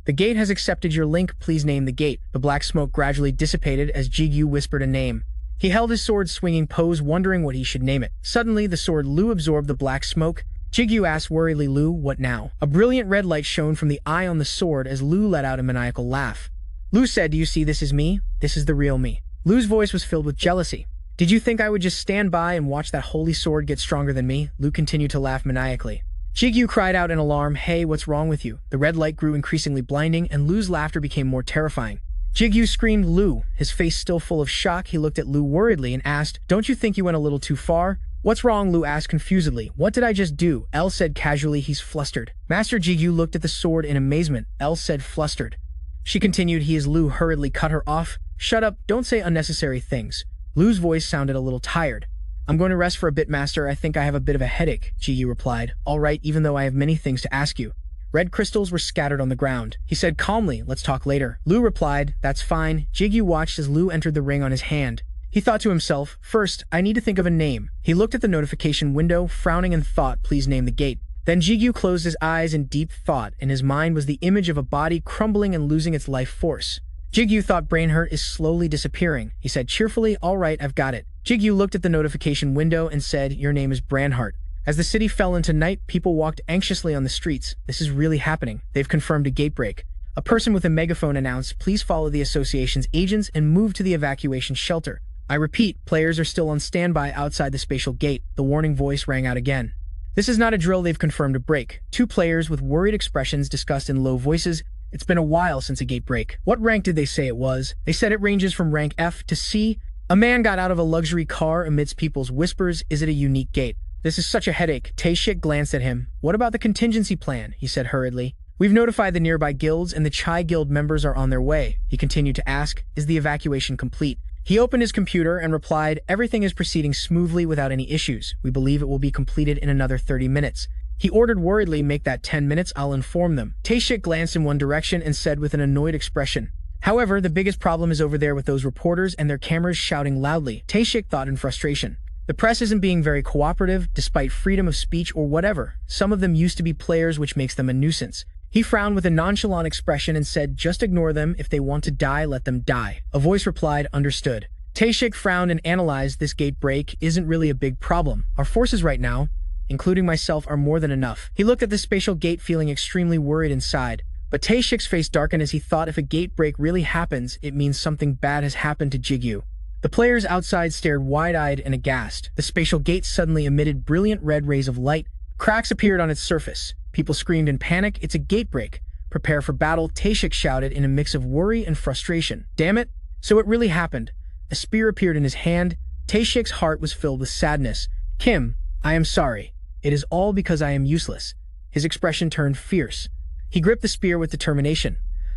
"The gate has accepted your link. Please name the gate." The black smoke gradually dissipated as Jigu whispered a name. He held his sword swinging pose, wondering what he should name it. Suddenly, the sword Lu absorbed the black smoke. Jigu asked worriedly, "Lu, what now?" A brilliant red light shone from the eye on the sword as Lu let out a maniacal laugh. Lu said, "Do you see this is me? This is the real me." Lu's voice was filled with jealousy. "Did you think I would just stand by and watch that holy sword get stronger than me?" Lu continued to laugh maniacally. Jigu cried out in alarm, "Hey, what's wrong with you?" The red light grew increasingly blinding, and Lu's laughter became more terrifying. Jigu screamed, "Lu!" His face still full of shock. He looked at Lu worriedly and asked, "Don't you think you went a little too far?" "What's wrong?" Lu asked confusedly. "What did I just do?" El said casually. "He's flustered." Master Jigu looked at the sword in amazement. El said, "Flustered." She continued, "He is." Lu hurriedly cut her off. "Shut up, don't say unnecessary things." Lu's voice sounded a little tired. "I'm going to rest for a bit, master. I think I have a bit of a headache," Jigu replied. "All right, even though I have many things to ask you." Red crystals were scattered on the ground. He said calmly, "Let's talk later." Lu replied, "That's fine." Jigu watched as Lu entered the ring on his hand. He thought to himself, "First, I need to think of a name." He looked at the notification window, frowning and thought, "Please name the gate." Then Jigu closed his eyes in deep thought. In his mind was the image of a body crumbling and losing its life force. Jigu thought brain hurt is slowly disappearing. He said cheerfully, "All right, I've got it." Jigu looked at the notification window and said, "Your name is Branhart." As the city fell into night, people walked anxiously on the streets. This is really happening. They've confirmed a gate break. A person with a megaphone announced, "Please follow the association's agents and move to the evacuation shelter." I repeat, players are still on standby outside the spatial gate. The warning voice rang out again. This is not a drill. They've confirmed a break. Two players with worried expressions discussed in low voices. "It's been a while since a gate break." "What rank did they say it was?" "They said it ranges from rank F to C." A man got out of a luxury car amidst people's whispers. "Is it a unique gate?" "This is such a headache." Taeshik glanced at him. "What about the contingency plan?" he said hurriedly. "We've notified the nearby guilds and the Chai Guild members are on their way." He continued to ask, "Is the evacuation complete?" He opened his computer and replied, "Everything is proceeding smoothly without any issues. We believe it will be completed in another 30 minutes. He ordered worriedly, "Make that 10 minutes, I'll inform them." Taeshik glanced in one direction and said with an annoyed expression, "However, the biggest problem is over there with those reporters and their cameras shouting loudly." Taeshik thought in frustration. The press isn't being very cooperative, despite freedom of speech or whatever. Some of them used to be players, which makes them a nuisance. He frowned with a nonchalant expression and said, "Just ignore them. If they want to die, let them die." A voice replied, "Understood." Taeshik frowned and analyzed. "This gate break isn't really a big problem. Our forces right now, including myself, are more than enough." He looked at the spatial gate, feeling extremely worried inside. But Taeshik's face darkened as he thought, if a gate break really happens, it means something bad has happened to Jigu. The players outside stared wide-eyed and aghast. The spatial gate suddenly emitted brilliant red rays of light. Cracks appeared on its surface. People screamed in panic, "It's a gate break. Prepare for battle," Taeshik shouted in a mix of worry and frustration. Damn it! So it really happened. A spear appeared in his hand. Taeshik's heart was filled with sadness. "Kim, I am sorry. It is all because I am useless." His expression turned fierce. He gripped the spear with determination.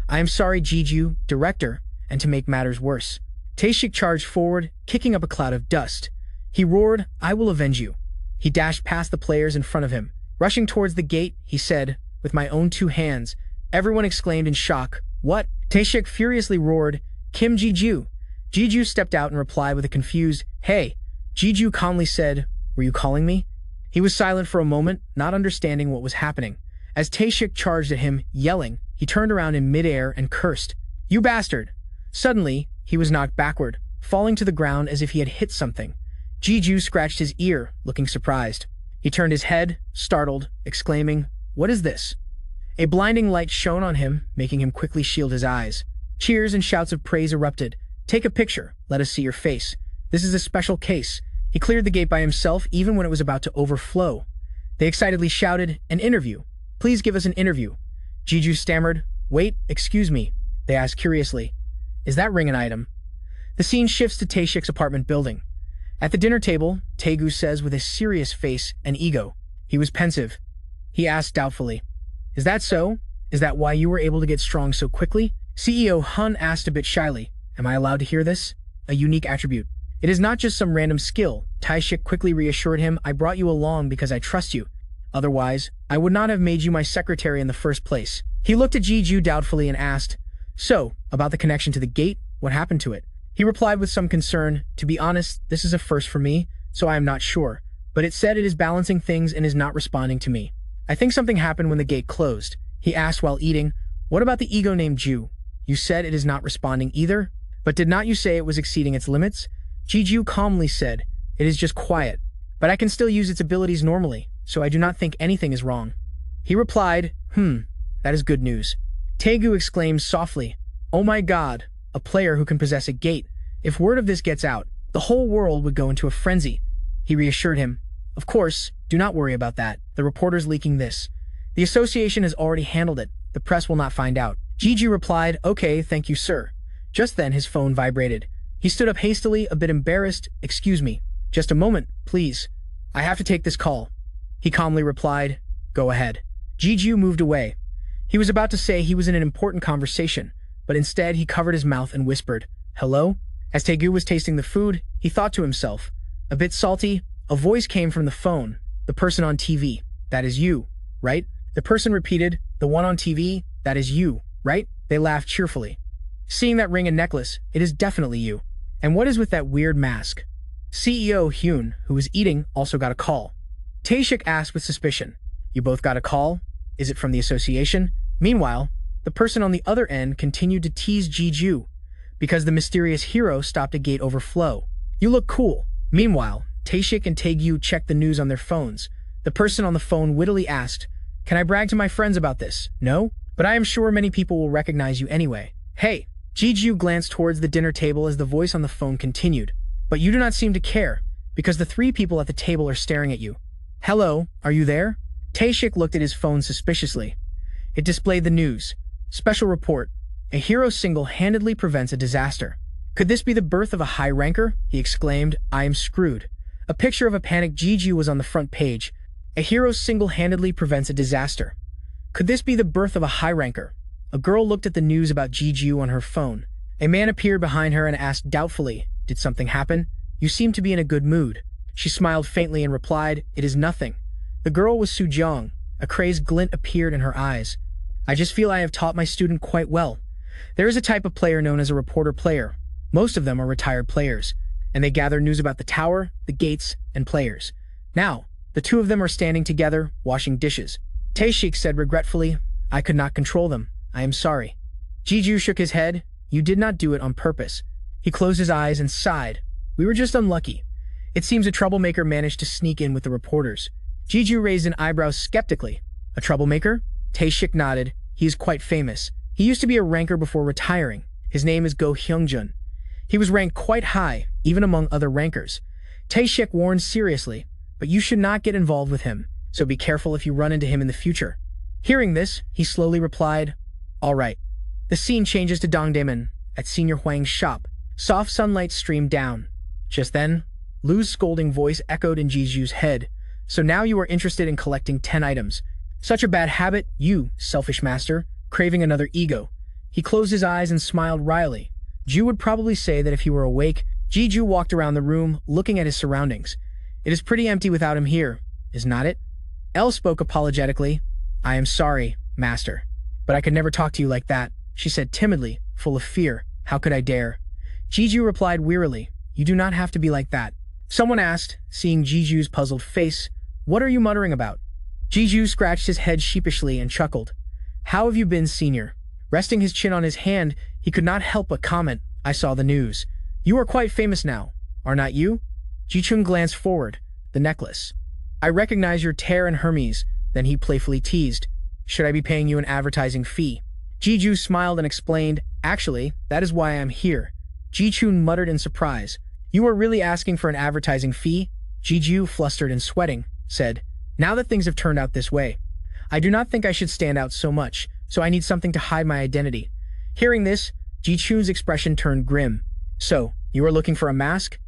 "I am sorry, Jigu, director," and to make matters worse, Taeshik charged forward, kicking up a cloud of dust. He roared, "I will avenge you." He dashed past the players in front of him. Rushing towards the gate, he said, "With my own two hands." Everyone exclaimed in shock. "What?" Taeshik furiously roared, "Kim Jigu." Jigu stepped out and replied with a confused, "Hey." Jigu calmly said, "Were you calling me?" He was silent for a moment, not understanding what was happening. As Taeshik charged at him, yelling, he turned around in midair and cursed, "You bastard!" Suddenly, he was knocked backward, falling to the ground as if he had hit something. Jigu scratched his ear, looking surprised. He turned his head, startled, exclaiming, "What is this?" A blinding light shone on him, making him quickly shield his eyes. Cheers and shouts of praise erupted. "Take a picture. Let us see your face. This is a special case." He cleared the gate by himself even when it was about to overflow. They excitedly shouted, "An interview. Please give us an interview." Jigu stammered, "Wait, excuse me." They asked curiously, "Is that ring an item?" The scene shifts to Taeshik's apartment building. At the dinner table, Taegu says with a serious face and ego. He was pensive. He asked doubtfully, "Is that so? Is that why you were able to get strong so quickly?" CEO Hun asked a bit shyly, am I allowed to hear this? A unique attribute. It is not just some random skill. Taishik quickly reassured him, I brought you along because I trust you. Otherwise, I would not have made you my secretary in the first place. He looked at Jigu doubtfully and asked, so, about the connection to the gate, what happened to it? He replied with some concern, to be honest, this is a first for me, so I am not sure. But it said it is balancing things and is not responding to me. I think something happened when the gate closed. He asked while eating, what about the ego named Ju? You said it is not responding either? But did not you say it was exceeding its limits? Jigu calmly said, it is just quiet, but I can still use its abilities normally, so I do not think anything is wrong. He replied, that is good news. Taegu exclaimed softly, oh my god, a player who can possess a gate. If word of this gets out, the whole world would go into a frenzy. He reassured him, of course, do not worry about that. The reporter's leaking this. The association has already handled it. The press will not find out. Jigu replied, okay, thank you, sir. Just then his phone vibrated. He stood up hastily, a bit embarrassed. Excuse me. Just a moment, please. I have to take this call. He calmly replied, go ahead. Jigu moved away. He was about to say he was in an important conversation, but instead he covered his mouth and whispered, hello? As Taegu was tasting the food, he thought to himself, a bit salty. A voice came from the phone. The person on TV. That is you, right? The person repeated, the one on TV. That is you, right? They laughed cheerfully. Seeing that ring and necklace, it is definitely you. And what is with that weird mask? CEO Hyun, who was eating, also got a call. Taishik asked with suspicion, you both got a call? Is it from the association? Meanwhile, the person on the other end continued to tease Jigu because the mysterious hero stopped a gate overflow. You look cool. Meanwhile, Taishik and Taegu checked the news on their phones. The person on the phone wittily asked, can I brag to my friends about this? No? But I am sure many people will recognize you anyway. Hey! Jigu glanced towards the dinner table as the voice on the phone continued. But you do not seem to care, because the three people at the table are staring at you. Hello, are you there? Taishik looked at his phone suspiciously. It displayed the news. Special report. A hero single-handedly prevents a disaster. Could this be the birth of a high ranker? He exclaimed, I am screwed. A picture of a panicked Jigu was on the front page. A hero single-handedly prevents a disaster. Could this be the birth of a high ranker? A girl looked at the news about Jigu on her phone. A man appeared behind her and asked doubtfully, did something happen? You seem to be in a good mood. She smiled faintly and replied, it is nothing. The girl was Sujong. A crazed glint appeared in her eyes. I just feel I have taught my student quite well. There is a type of player known as a reporter player. Most of them are retired players, and they gather news about the tower, the gates, and players. Now, the two of them are standing together, washing dishes. Taishik said regretfully, I could not control them. I am sorry. Jigu shook his head. You did not do it on purpose. He closed his eyes and sighed. We were just unlucky. It seems a troublemaker managed to sneak in with the reporters. Jigu raised an eyebrow skeptically. A troublemaker? Taishik nodded. He is quite famous. He used to be a ranker before retiring. His name is Go Hyungjun. He was ranked quite high, even among other rankers. Taishik warned seriously, but you should not get involved with him, so be careful if you run into him in the future. Hearing this, he slowly replied, all right. The scene changes to Dongdaemun, at Senior Huang's shop. Soft sunlight streamed down. Just then, Lu's scolding voice echoed in Jigu's head. So now you are interested in collecting 10 items. Such a bad habit, you, selfish master, craving another ego. He closed his eyes and smiled wryly. Ju would probably say that if he were awake. Jigu walked around the room, looking at his surroundings. It is pretty empty without him here, is not it? Elle spoke apologetically. I am sorry, master. But I could never talk to you like that, she said timidly, full of fear. How could I dare? Jigu replied wearily, you do not have to be like that. Someone asked, seeing Jigu's puzzled face, what are you muttering about? Jigu scratched his head sheepishly and chuckled. How have you been, senior? Resting his chin on his hand, he could not help but comment, I saw the news. You are quite famous now, are not you? Jichun glanced forward. The necklace. I recognize your Terre and Hermes. Then he playfully teased. Should I be paying you an advertising fee? Jigu smiled and explained, actually, that is why I am here. Jichun muttered in surprise. You are really asking for an advertising fee? Jigu, flustered and sweating, said, now that things have turned out this way, I do not think I should stand out so much, so I need something to hide my identity. Hearing this, Jichun's expression turned grim. So, you are looking for a mask?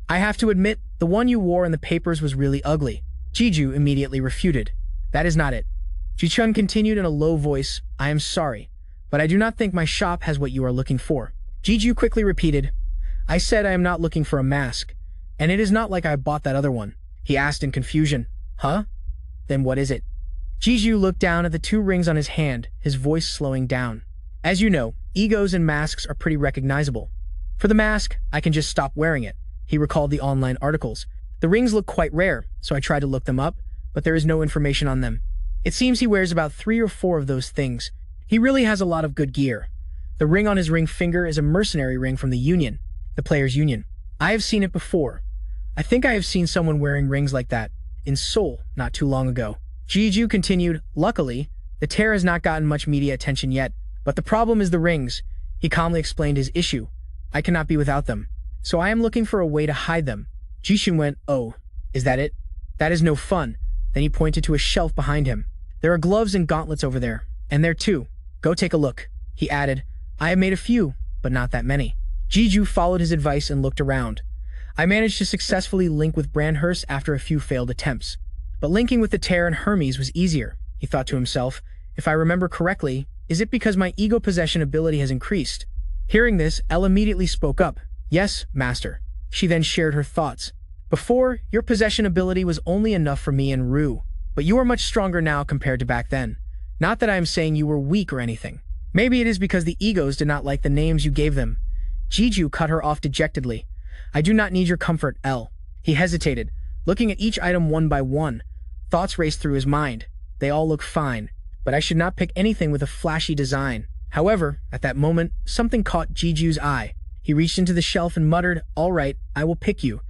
I have to admit, the one you wore in the papers was really ugly. Jigu immediately refuted. That is not it. Jichun continued in a low voice, I am sorry, but I do not think my shop has what you are looking for. Jigu quickly repeated, I said I am not looking for a mask, and it is not like I bought that other one. He asked in confusion. Huh? Then what is it? Jigu looked down at the 2 rings on his hand, his voice slowing down. As you know, egos and masks are pretty recognizable. For the mask, I can just stop wearing it. He recalled the online articles. The rings look quite rare, so I tried to look them up, but there is no information on them. It seems he wears about 3 or 4 of those things. He really has a lot of good gear. The ring on his ring finger is a mercenary ring from the Union, the Players' Union. I have seen it before. I think I have seen someone wearing rings like that in Seoul not too long ago. Jigu continued, luckily, the tear has not gotten much media attention yet, but the problem is the rings. He calmly explained his issue. I cannot be without them, so I am looking for a way to hide them. Jishun went, oh, is that it? That is no fun. Then he pointed to a shelf behind him. There are gloves and gauntlets over there, and there too. Go take a look. He added, I have made a few, but not that many. Jigu followed his advice and looked around. I managed to successfully link with Brandhurst after a few failed attempts. But linking with the Tear and Hermes was easier, he thought to himself. If I remember correctly, is it because my ego possession ability has increased? Hearing this, Elle immediately spoke up. Yes, master. She then shared her thoughts. Before, your possession ability was only enough for me and Rue, but you are much stronger now compared to back then. Not that I am saying you were weak or anything. Maybe it is because the egos did not like the names you gave them. Jigu cut her off dejectedly. I do not need your comfort, Elle. He hesitated, looking at each item one by one. Thoughts raced through his mind. They all look fine, but I should not pick anything with a flashy design. However, at that moment, something caught Jigu's eye. He reached into the shelf and muttered, all right, I will pick you.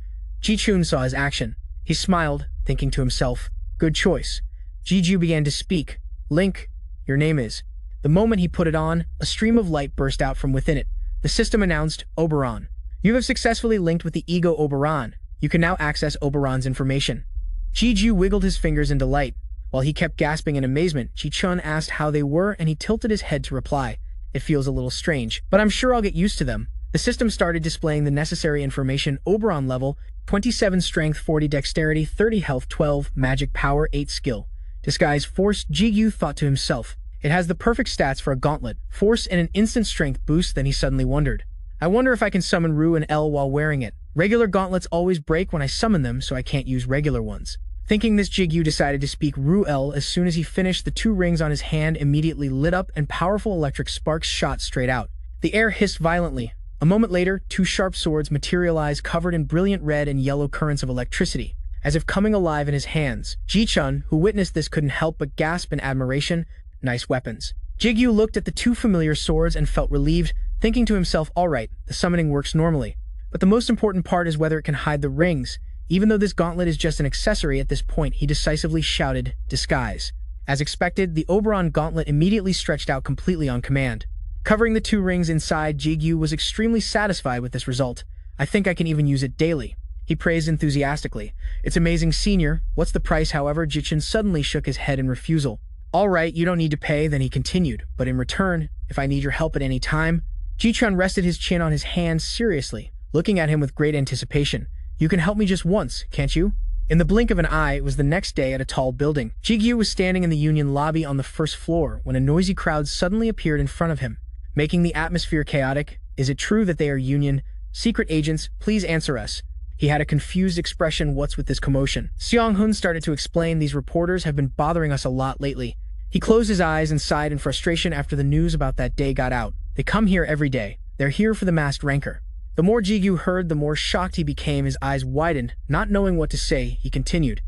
Jichun saw his action. He smiled, thinking to himself, good choice. Jigu began to speak. Link, your name is. The moment he put it on, a stream of light burst out from within it. The system announced, Oberon. You have successfully linked with the ego Oberon. You can now access Oberon's information. Jigu wiggled his fingers in delight. While he kept gasping in amazement, Jichun asked how they were and he tilted his head to reply. It feels a little strange, but I'm sure I'll get used to them. The system started displaying the necessary information. Oberon level, 27 strength, 40 dexterity, 30 health, 12 magic power, 8 skill. Disguise force, Jigu thought to himself. It has the perfect stats for a gauntlet, force and an instant strength boost. Then he suddenly wondered. I wonder if I can summon Rue and Elle while wearing it. Regular gauntlets always break when I summon them, so I can't use regular ones. Thinking this, Jigu decided to speak Rue-El. As soon as he finished, the 2 rings on his hand immediately lit up and powerful electric sparks shot straight out. The air hissed violently. A moment later, 2 sharp swords materialized covered in brilliant red and yellow currents of electricity, as if coming alive in his hands. Jichun, who witnessed this, couldn't help but gasp in admiration. Nice weapons. Jigu looked at the 2 familiar swords and felt relieved, thinking to himself, alright, the summoning works normally. But the most important part is whether it can hide the rings. Even though this gauntlet is just an accessory at this point, he decisively shouted, disguise. As expected, the Oberon gauntlet immediately stretched out completely on command. Covering the 2 rings inside, Jigu was extremely satisfied with this result. I think I can even use it daily. He praised enthusiastically. It's amazing, senior. What's the price, however? Jichun suddenly shook his head in refusal. All right, you don't need to pay, then he continued. But in return, if I need your help at any time... Jichun rested his chin on his hand seriously, looking at him with great anticipation. You can help me just once, can't you? In the blink of an eye, it was the next day at a tall building. Jigu was standing in the Union lobby on the 1st floor when a noisy crowd suddenly appeared in front of him, making the atmosphere chaotic. Is it true that they are Union secret agents? Please answer us. He had a confused expression. What's with this commotion? Seong-hun started to explain. These reporters have been bothering us a lot lately. He closed his eyes and sighed in frustration after the news about that day got out. They come here every day. They're here for the masked rancor. The more Jigu heard, the more shocked he became. His eyes widened. Not knowing what to say, he continued.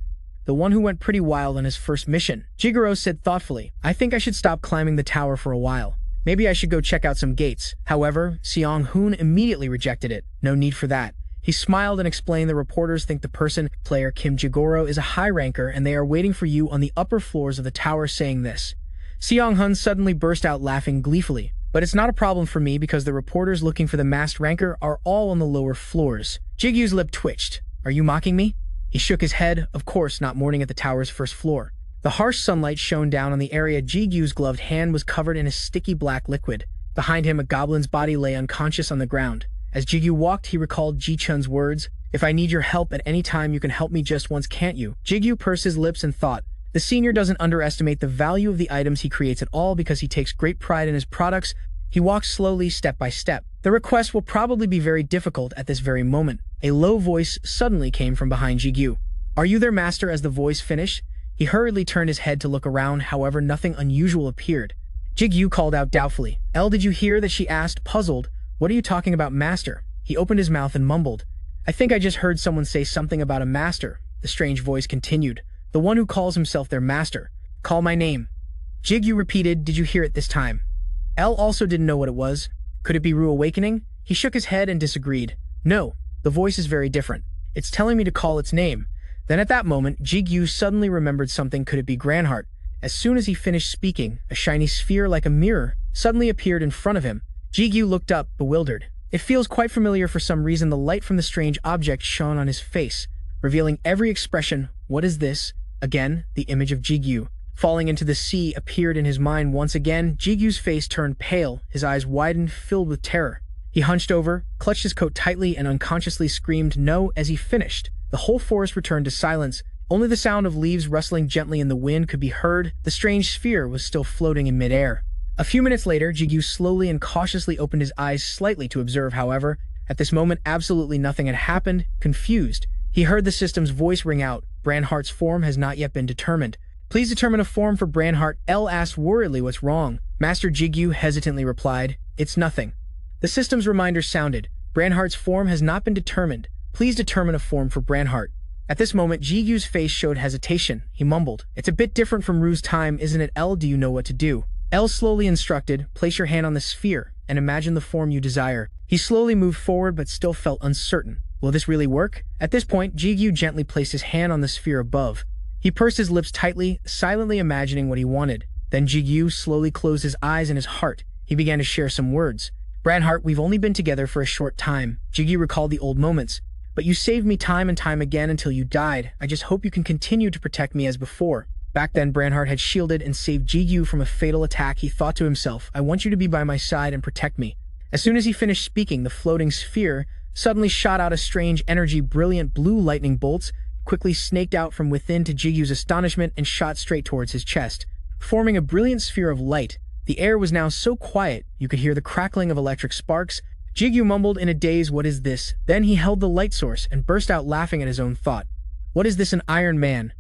The one who went pretty wild on his first mission. Jigoro said thoughtfully, I think I should stop climbing the tower for a while. Maybe I should go check out some gates. However, Seong-hun immediately rejected it. No need for that. He smiled and explained, the reporters think the player Kim Jigoro is a high ranker and they are waiting for you on the upper floors of the tower. Saying this, Seong-hun suddenly burst out laughing gleefully. But it's not a problem for me because the reporters looking for the masked rancor are all on the lower floors. Jigu's lip twitched. Are you mocking me? He shook his head, of course not morning at the tower's 1st floor. The harsh sunlight shone down on the area. Jigu's gloved hand was covered in a sticky black liquid. Behind him, a goblin's body lay unconscious on the ground. As Jigu walked, he recalled Jichun's words, if I need your help at any time, you can help me just once, can't you? Jigu pursed his lips and thought, The senior doesn't underestimate the value of the items he creates at all because he takes great pride in his products. He walks slowly, step by step. The request will probably be very difficult at this very moment. A low voice suddenly came from behind Jigu. "Are you there, master?" As the voice finished, he hurriedly turned his head to look around, however nothing unusual appeared. Jigu called out doubtfully. "El, did you hear that?" she asked, puzzled. "What are you talking about, master?" He opened his mouth and mumbled. "I think I just heard someone say something about a master." The strange voice continued. "The one who calls himself their master. Call my name." Jigu repeated, "Did you hear it this time?" El also didn't know what it was. Could it be Ru awakening? He shook his head and disagreed. "No, the voice is very different. It's telling me to call its name." Then at that moment, Jigu suddenly remembered something. Could it be Granhart? As soon as he finished speaking, a shiny sphere like a mirror suddenly appeared in front of him. Jigu looked up, bewildered. It feels quite familiar. For some reason, the light from the strange object shone on his face, revealing every expression. What is this? Again, the image of Jigu falling into the sea appeared in his mind once again. Jigu's face turned pale, his eyes widened, filled with terror. He hunched over, clutched his coat tightly, and unconsciously screamed no as he finished. The whole forest returned to silence. Only the sound of leaves rustling gently in the wind could be heard. The strange sphere was still floating in midair. A few minutes later, Jigu slowly and cautiously opened his eyes slightly to observe, however. At this moment, absolutely nothing had happened. Confused, he heard the system's voice ring out. "Branhart's form has not yet been determined. Please determine a form for Branhart." El asked worriedly, "What's wrong?" Master Jigu hesitantly replied, "It's nothing." The system's reminder sounded. "Branhart's form has not been determined. Please determine a form for Branhart." At this moment, Jigu's face showed hesitation. He mumbled, "It's a bit different from Ru's time, isn't it, El? Do you know what to do?" El slowly instructed, "Place your hand on the sphere and imagine the form you desire." He slowly moved forward but still felt uncertain. Will this really work? At this point, Jigu gently placed his hand on the sphere above. He pursed his lips tightly, silently imagining what he wanted. Then Jigu slowly closed his eyes and his heart. He began to share some words. "Branhart, we've only been together for a short time." Jigu recalled the old moments. "But you saved me time and time again until you died. I just hope you can continue to protect me as before." Back then, Branhart had shielded and saved Jigu from a fatal attack. He thought to himself, "I want you to be by my side and protect me." As soon as he finished speaking, the floating sphere suddenly shot out a strange energy. Brilliant blue lightning bolts quickly snaked out from within to Jigu's astonishment and shot straight towards his chest, forming a brilliant sphere of light. The air was now so quiet, you could hear the crackling of electric sparks. Jigu mumbled in a daze, "What is this?" Then he held the light source and burst out laughing at his own thought. "What is this, an Iron Man?"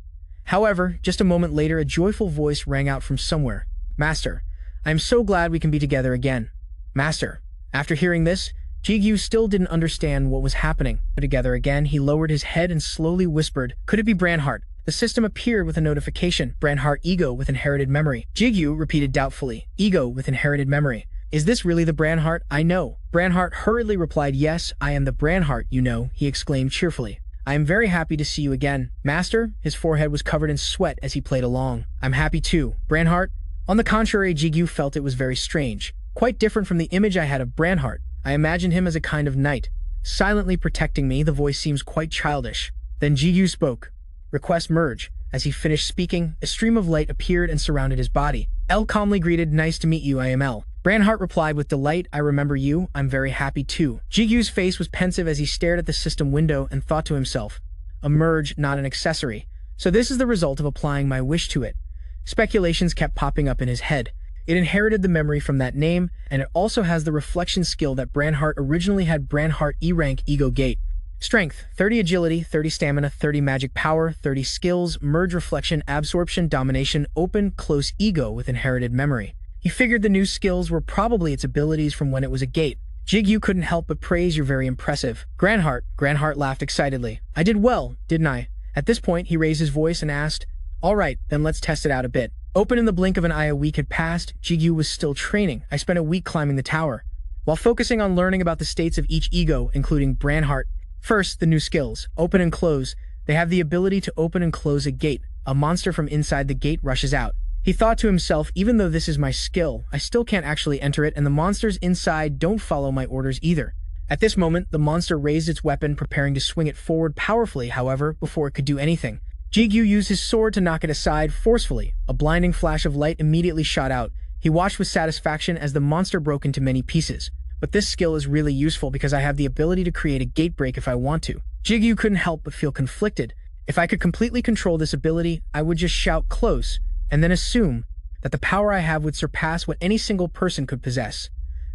However, just a moment later, a joyful voice rang out from somewhere. "Master, I am so glad we can be together again." "Master." After hearing this, Jigu still didn't understand what was happening. But together again, he lowered his head and slowly whispered, "Could it be Branhart?" The system appeared with a notification. "Branhart ego with inherited memory." Jigu repeated doubtfully, "Ego with inherited memory. Is this really the Branhart I know?" Branhart hurriedly replied, "Yes, I am the Branhart you know," he exclaimed cheerfully. "I am very happy to see you again." "Master?" His forehead was covered in sweat as he played along. "I'm happy too." "Branhart?" On the contrary, Jigu felt it was very strange. Quite different from the image I had of Branhart. I imagined him as a kind of knight, silently protecting me. The voice seems quite childish. Then Jigu spoke. "Request merge." As he finished speaking, a stream of light appeared and surrounded his body. El calmly greeted, "Nice to meet you, I am El." Branhart replied with delight, "I remember you. I'm very happy too." Jigu's face was pensive as he stared at the system window and thought to himself, "A merge, not an accessory. So this is the result of applying my wish to it." Speculations kept popping up in his head. It inherited the memory from that name, and it also has the reflection skill that Branhart originally had. Branhart E-rank Ego Gate. Strength, 30 agility, 30 stamina, 30 magic power, 30 skills, merge reflection, absorption, domination, open, close ego with inherited memory. He figured the new skills were probably its abilities from when it was a gate. Jigu couldn't help but praise, "You're very impressive." Branhart laughed excitedly. "I did well, didn't I?" At this point, he raised his voice and asked, "All right, then let's test it out a bit." Open in the blink of an eye, a week had passed. Jigu was still training. I spent a week climbing the tower, while focusing on learning about the states of each ego, including Branhart. First, the new skills. Open and close. They have the ability to open and close a gate. A monster from inside the gate rushes out. He thought to himself, even though this is my skill, I still can't actually enter it, and the monsters inside don't follow my orders either. At this moment, the monster raised its weapon, preparing to swing it forward powerfully. However, before it could do anything, Jigu used his sword to knock it aside forcefully. A blinding flash of light immediately shot out. He watched with satisfaction as the monster broke into many pieces. But this skill is really useful because I have the ability to create a gate break if I want to. Jigu couldn't help but feel conflicted. If I could completely control this ability, I would just shout close, and then assume that the power I have would surpass what any single person could possess.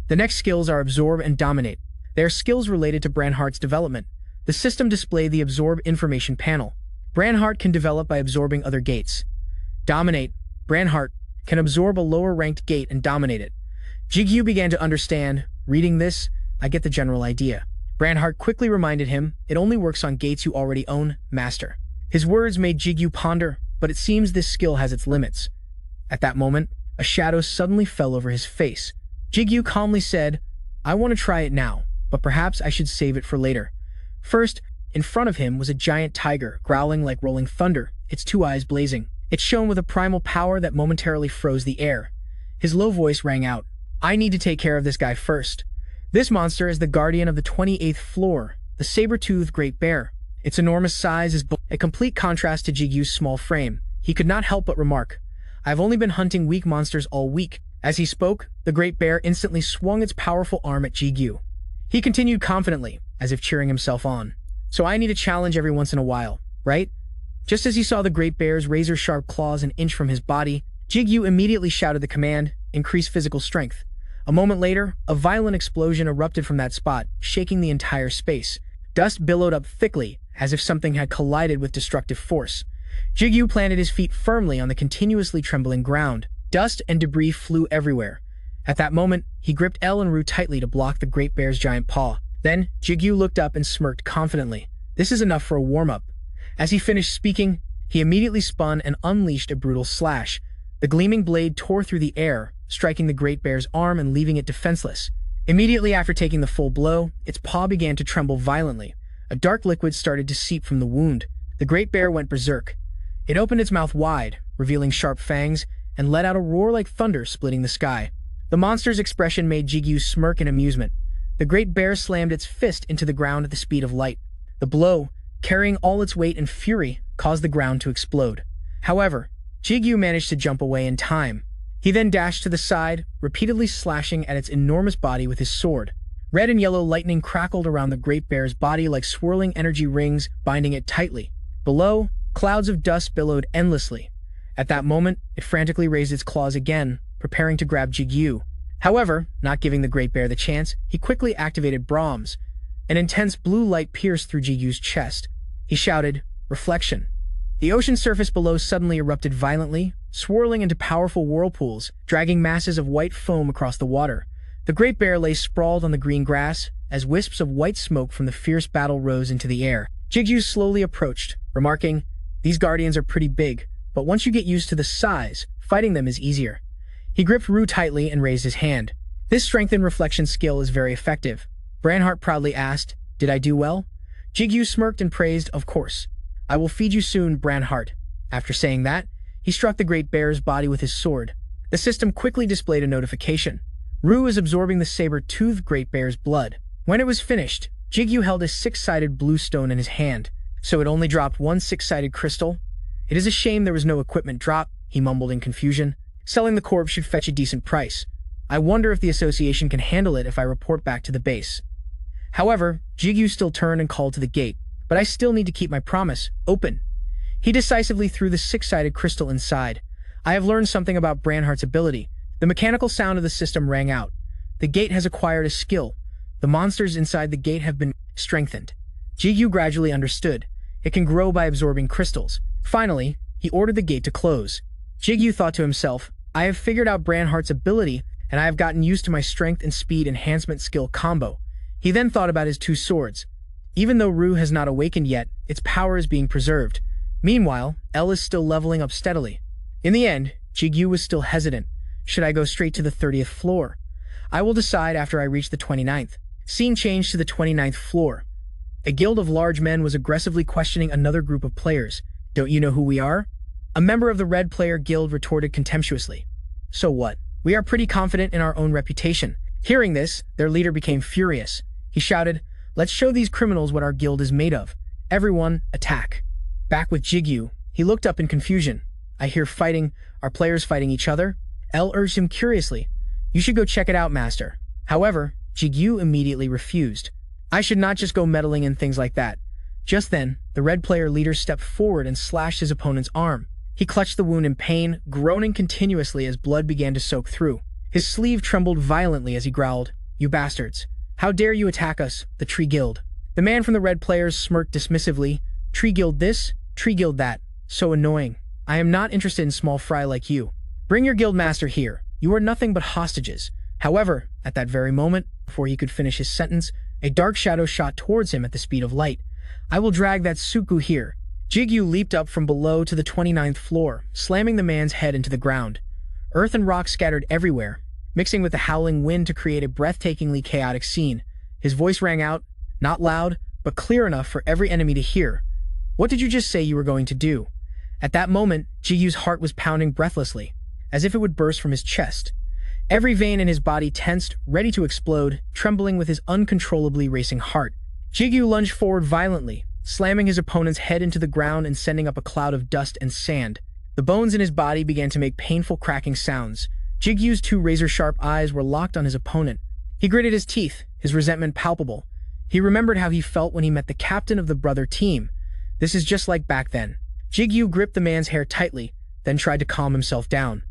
The next skills are Absorb and Dominate. They are skills related to Branhart's development. The system displayed the Absorb information panel. Branhart can develop by absorbing other gates. Dominate. Branhart can absorb a lower-ranked gate and dominate it. Jigu began to understand. Reading this, I get the general idea. Branhart quickly reminded him, it only works on gates you already own, Master. His words made Jigu ponder, but it seems this skill has its limits. At that moment, a shadow suddenly fell over his face. Jigu calmly said, I want to try it now, but perhaps I should save it for later. First, in front of him was a giant tiger, growling like rolling thunder, its two eyes blazing. It shone with a primal power that momentarily froze the air. His low voice rang out, I need to take care of this guy first. This monster is the guardian of the 28th floor, the saber-toothed great bear. Its enormous size is a complete contrast to Jigu's small frame. He could not help but remark, I've only been hunting weak monsters all week. As he spoke, the great bear instantly swung its powerful arm at Jigu. He continued confidently, as if cheering himself on. So I need a challenge every once in a while, right? Just as he saw the great bear's razor-sharp claws an inch from his body, Jigu immediately shouted the command, Increase physical strength. A moment later, a violent explosion erupted from that spot, shaking the entire space. Dust billowed up thickly, as if something had collided with destructive force. Jigu planted his feet firmly on the continuously trembling ground. Dust and debris flew everywhere. At that moment, he gripped L and Ru tightly to block the great bear's giant paw. Then, Jigu looked up and smirked confidently. This is enough for a warm-up. As he finished speaking, he immediately spun and unleashed a brutal slash. The gleaming blade tore through the air, striking the great bear's arm and leaving it defenseless. Immediately after taking the full blow, its paw began to tremble violently. A dark liquid started to seep from the wound. The great bear went berserk. It opened its mouth wide, revealing sharp fangs, and let out a roar like thunder splitting the sky. The monster's expression made Jigu smirk in amusement. The great bear slammed its fist into the ground at the speed of light. The blow, carrying all its weight and fury, caused the ground to explode. However, Jigu managed to jump away in time. He then dashed to the side, repeatedly slashing at its enormous body with his sword. Red and yellow lightning crackled around the great bear's body like swirling energy rings, binding it tightly. Below, clouds of dust billowed endlessly. At that moment, it frantically raised its claws again, preparing to grab Jigu. However, not giving the great bear the chance, he quickly activated Brahms. An intense blue light pierced through Jigu's chest. He shouted, Reflection. The ocean surface below suddenly erupted violently, swirling into powerful whirlpools, dragging masses of white foam across the water. The great bear lay sprawled on the green grass, as wisps of white smoke from the fierce battle rose into the air. Jigu slowly approached, remarking, These guardians are pretty big, but once you get used to the size, fighting them is easier. He gripped Ru tightly and raised his hand. This strengthened reflection skill is very effective. Branhart proudly asked, Did I do well? Jigu smirked and praised, Of course. I will feed you soon, Branhart. After saying that, he struck the great bear's body with his sword. The system quickly displayed a notification. Ru is absorbing the saber-toothed great bear's blood. When it was finished, Jigu held a six-sided blue stone in his hand. So it only dropped one six-sided crystal? It is a shame there was no equipment drop, he mumbled in confusion. Selling the corpse should fetch a decent price. I wonder if the association can handle it if I report back to the base. However, Jigu still turned and called to the gate. But I still need to keep my promise. Open. He decisively threw the six-sided crystal inside. I have learned something about Branhart's ability. The mechanical sound of the system rang out. The gate has acquired a skill. The monsters inside the gate have been strengthened. Jigu gradually understood. It can grow by absorbing crystals. Finally, he ordered the gate to close. Jigu thought to himself, I have figured out Branhart's ability, and I have gotten used to my strength and speed enhancement skill combo. He then thought about his two swords. Even though Ru has not awakened yet, its power is being preserved. Meanwhile, L is still leveling up steadily. In the end, Jigu was still hesitant. Should I go straight to the 30th floor? I will decide after I reach the 29th. Scene changed to the 29th floor. A guild of large men was aggressively questioning another group of players. Don't you know who we are? A member of the Red Player Guild retorted contemptuously. So what? We are pretty confident in our own reputation. Hearing this, their leader became furious. He shouted, Let's show these criminals what our guild is made of. Everyone, attack. Back with Jigu, he looked up in confusion. I hear fighting. Are players fighting each other? L urged him curiously. You should go check it out, Master. However, Jigu immediately refused. I should not just go meddling in things like that. Just then, the red player leader stepped forward and slashed his opponent's arm. He clutched the wound in pain, groaning continuously as blood began to soak through. His sleeve trembled violently as he growled, "You bastards! How dare you attack us, the Tree Guild?" The man from the red players smirked dismissively. "Tree Guild this, Tree Guild that. So annoying. I am not interested in small fry like you. Bring your guild master here. You are nothing but hostages." However, at that very moment, before he could finish his sentence, a dark shadow shot towards him at the speed of light. "I will drag that Suku here." Jigu leaped up from below to the 29th floor, slamming the man's head into the ground. Earth and rock scattered everywhere, mixing with the howling wind to create a breathtakingly chaotic scene. His voice rang out, not loud, but clear enough for every enemy to hear. "What did you just say you were going to do?" At that moment, Jigu's heart was pounding breathlessly, as if it would burst from his chest. Every vein in his body tensed, ready to explode, trembling with his uncontrollably racing heart. Jigu lunged forward violently, slamming his opponent's head into the ground and sending up a cloud of dust and sand. The bones in his body began to make painful cracking sounds. Jigu's two razor-sharp eyes were locked on his opponent. He gritted his teeth, his resentment palpable. He remembered how he felt when he met the captain of the brother team. This is just like back then. Jigu gripped the man's hair tightly, then tried to calm himself down.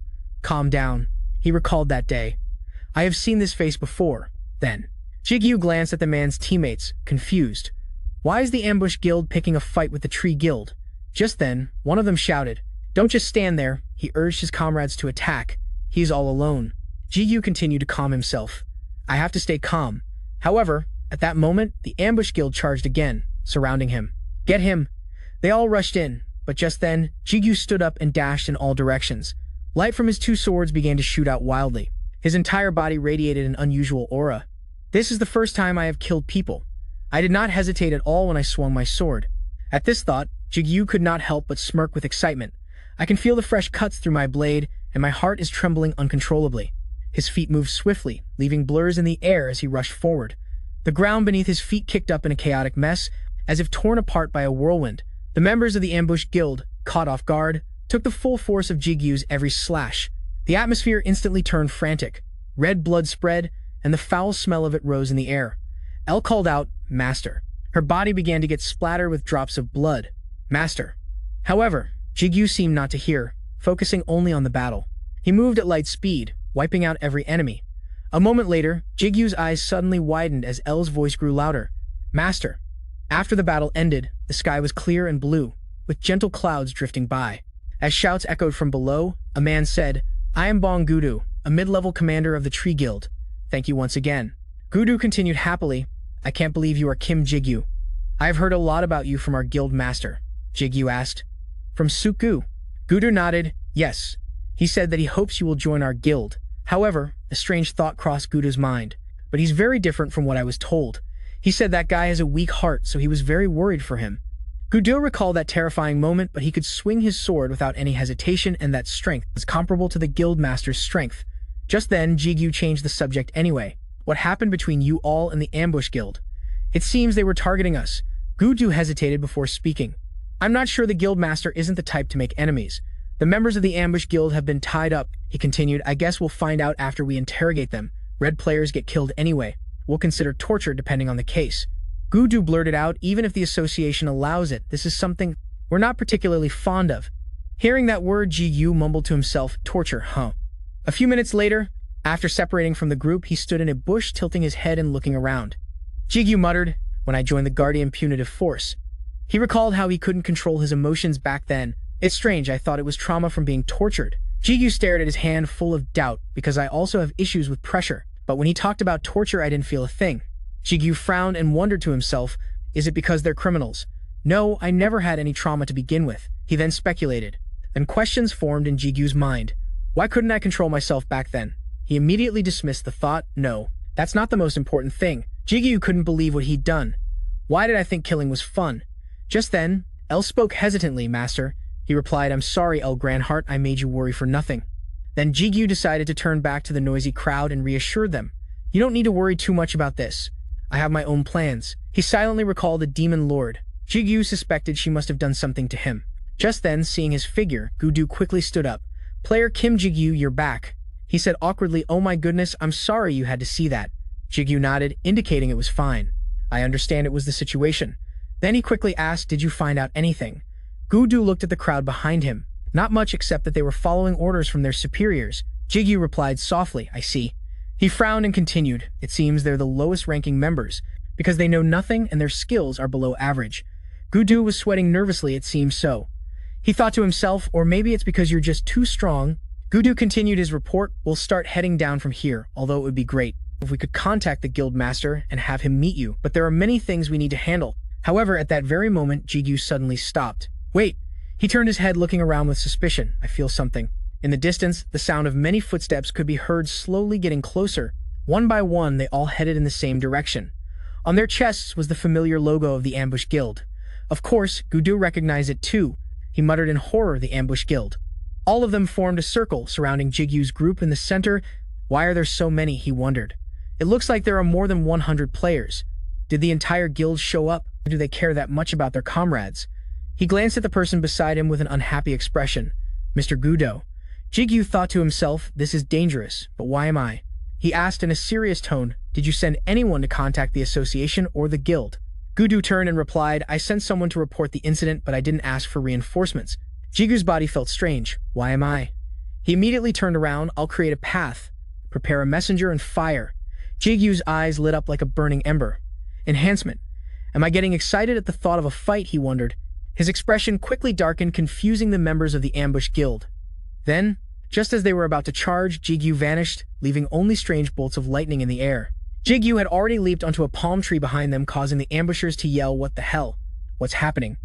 "Calm down," he recalled that day. "I have seen this face before." Then, Jigu glanced at the man's teammates, confused. Why is the Ambush Guild picking a fight with the Tree Guild? Just then, one of them shouted, "Don't just stand there." He urged his comrades to attack. "He is all alone." Jigu continued to calm himself. "I have to stay calm." However, at that moment, the Ambush Guild charged again, surrounding him. "Get him!" They all rushed in, but just then, Jigu stood up and dashed in all directions. Light from his two swords began to shoot out wildly. His entire body radiated an unusual aura. "This is the first time I have killed people. I did not hesitate at all when I swung my sword." At this thought, Jigu could not help but smirk with excitement. "I can feel the fresh cuts through my blade, and my heart is trembling uncontrollably." His feet moved swiftly, leaving blurs in the air as he rushed forward. The ground beneath his feet kicked up in a chaotic mess, as if torn apart by a whirlwind. The members of the Ambush Guild, caught off guard, took the full force of Jigu's every slash. The atmosphere instantly turned frantic. Red blood spread, and the foul smell of it rose in the air. Elle called out, "Master." Her body began to get splattered with drops of blood. "Master." However, Jigu seemed not to hear, focusing only on the battle. He moved at light speed, wiping out every enemy. A moment later, Jigu's eyes suddenly widened as Elle's voice grew louder. "Master." After the battle ended, the sky was clear and blue, with gentle clouds drifting by. As shouts echoed from below, a man said, "I am Bong Gudu, a mid-level commander of the Tree Guild. Thank you once again." Gudu continued happily, "I can't believe you are Kim Jigu. I have heard a lot about you from our guild master." Jigu asked, "From Suku?" Gudu nodded, "Yes. He said that he hopes you will join our guild." However, a strange thought crossed Gudu's mind. "But he's very different from what I was told. He said that guy has a weak heart, so he was very worried for him." Gudu recalled that terrifying moment, but he could swing his sword without any hesitation, and that strength was comparable to the guild master's strength. Just then, Jigu changed the subject anyway. "What happened between you all and the Ambush Guild?" "It seems they were targeting us." Gudu hesitated before speaking. "I'm not sure the guild master isn't the type to make enemies. The members of the Ambush Guild have been tied up," he continued. "I guess we'll find out after we interrogate them. Red players get killed anyway. We'll consider torture depending on the case." Gudu blurted out, "Even if the association allows it, this is something we're not particularly fond of." Hearing that word, Jigu mumbled to himself, "Torture, huh?" A few minutes later, after separating from the group, he stood in a bush, tilting his head and looking around. Jigu muttered, "When I joined the Guardian Punitive Force." He recalled how he couldn't control his emotions back then. "It's strange, I thought it was trauma from being tortured." Jigu stared at his hand full of doubt, "Because I also have issues with pressure. But when he talked about torture, I didn't feel a thing." Jigu frowned and wondered to himself, "Is it because they're criminals?" "No, I never had any trauma to begin with." He then speculated. Then questions formed in Jigu's mind. Why couldn't I control myself back then? He immediately dismissed the thought. No, that's not the most important thing. Jigu couldn't believe what he'd done. Why did I think killing was fun? Just then, Elle spoke hesitantly. "Master," he replied, "I'm sorry, Elle Grandheart, I made you worry for nothing." Then Jigu decided to turn back to the noisy crowd and reassured them. "You don't need to worry too much about this. I have my own plans." He silently recalled the Demon Lord. Jigu suspected she must have done something to him. Just then, seeing his figure, Gudu quickly stood up. "Player Kim Jigu, you're back." He said awkwardly, "Oh my goodness, I'm sorry you had to see that." Jigu nodded, indicating it was fine. "I understand it was the situation. Then he quickly asked, "Did you find out anything?" Gudu looked at the crowd behind him. Not much except that they were following orders from their superiors. Jigu replied softly, "I see." He frowned and continued, "It seems they're the lowest-ranking members, because they know nothing and their skills are below average." Gudu was sweating nervously, "It seems so." He thought to himself, "Or maybe it's because you're just too strong." Gudu continued his report, "We'll start heading down from here, although it would be great if we could contact the guild master and have him meet you, but there are many things we need to handle." However, at that very moment, Jigu suddenly stopped. "Wait." He turned his head, looking around with suspicion. "I feel something." In the distance, the sound of many footsteps could be heard slowly getting closer. One by one, they all headed in the same direction. On their chests was the familiar logo of the Ambush Guild. Of course, Gudu recognized it too. He muttered in horror, "The Ambush Guild." All of them formed a circle surrounding Jigu's group in the center. Why are there so many, he wondered. It looks like there are more than 100 players. Did the entire guild show up? Or do they care that much about their comrades? He glanced at the person beside him with an unhappy expression. "Mr. Gudo." Jigu thought to himself, "This is dangerous, but why am I?" He asked in a serious tone, "Did you send anyone to contact the association or the guild?" Gudu turned and replied, "I sent someone to report the incident, but I didn't ask for reinforcements." Jigu's body felt strange. "Why am I?" He immediately turned around. "I'll create a path. Prepare a messenger and fire." Jigu's eyes lit up like a burning ember. Enhancement. Am I getting excited at the thought of a fight, he wondered. His expression quickly darkened, confusing the members of the Ambush Guild. Then, just as they were about to charge, Jigu vanished, leaving only strange bolts of lightning in the air. Jigu had already leaped onto a palm tree behind them, causing the ambushers to yell, "What the hell? What's happening?"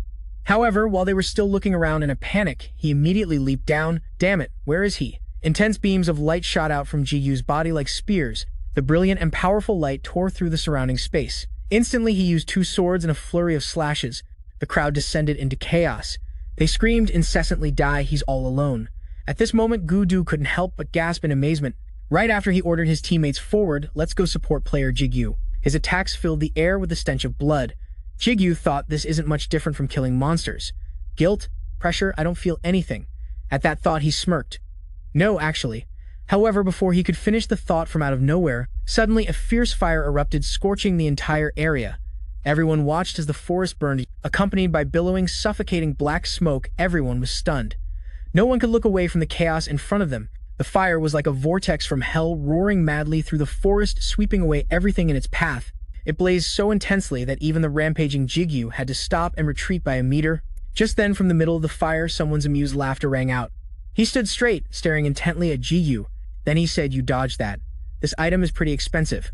However, while they were still looking around in a panic, he immediately leaped down. "Damn it, where is he?" Intense beams of light shot out from Jigu's body like spears. The brilliant and powerful light tore through the surrounding space. Instantly, he used 2 swords and a flurry of slashes. The crowd descended into chaos. They screamed incessantly, "Die, he's all alone." At this moment, Gudu couldn't help but gasp in amazement. Right after he ordered his teammates forward, "Let's go support player Jigu." His attacks filled the air with the stench of blood. Jigu thought this isn't much different from killing monsters. Guilt? Pressure? I don't feel anything. At that thought, he smirked. No, actually. However, before he could finish the thought, from out of nowhere, suddenly a fierce fire erupted, scorching the entire area. Everyone watched as the forest burned, accompanied by billowing, suffocating black smoke. Everyone was stunned. No one could look away from the chaos in front of them. The fire was like a vortex from hell, roaring madly through the forest, sweeping away everything in its path. It blazed so intensely that even the rampaging Jigu had to stop and retreat by a meter. Just then, from the middle of the fire, someone's amused laughter rang out. He stood straight, staring intently at Jigu. Then he said, "You dodged that. This item is pretty expensive."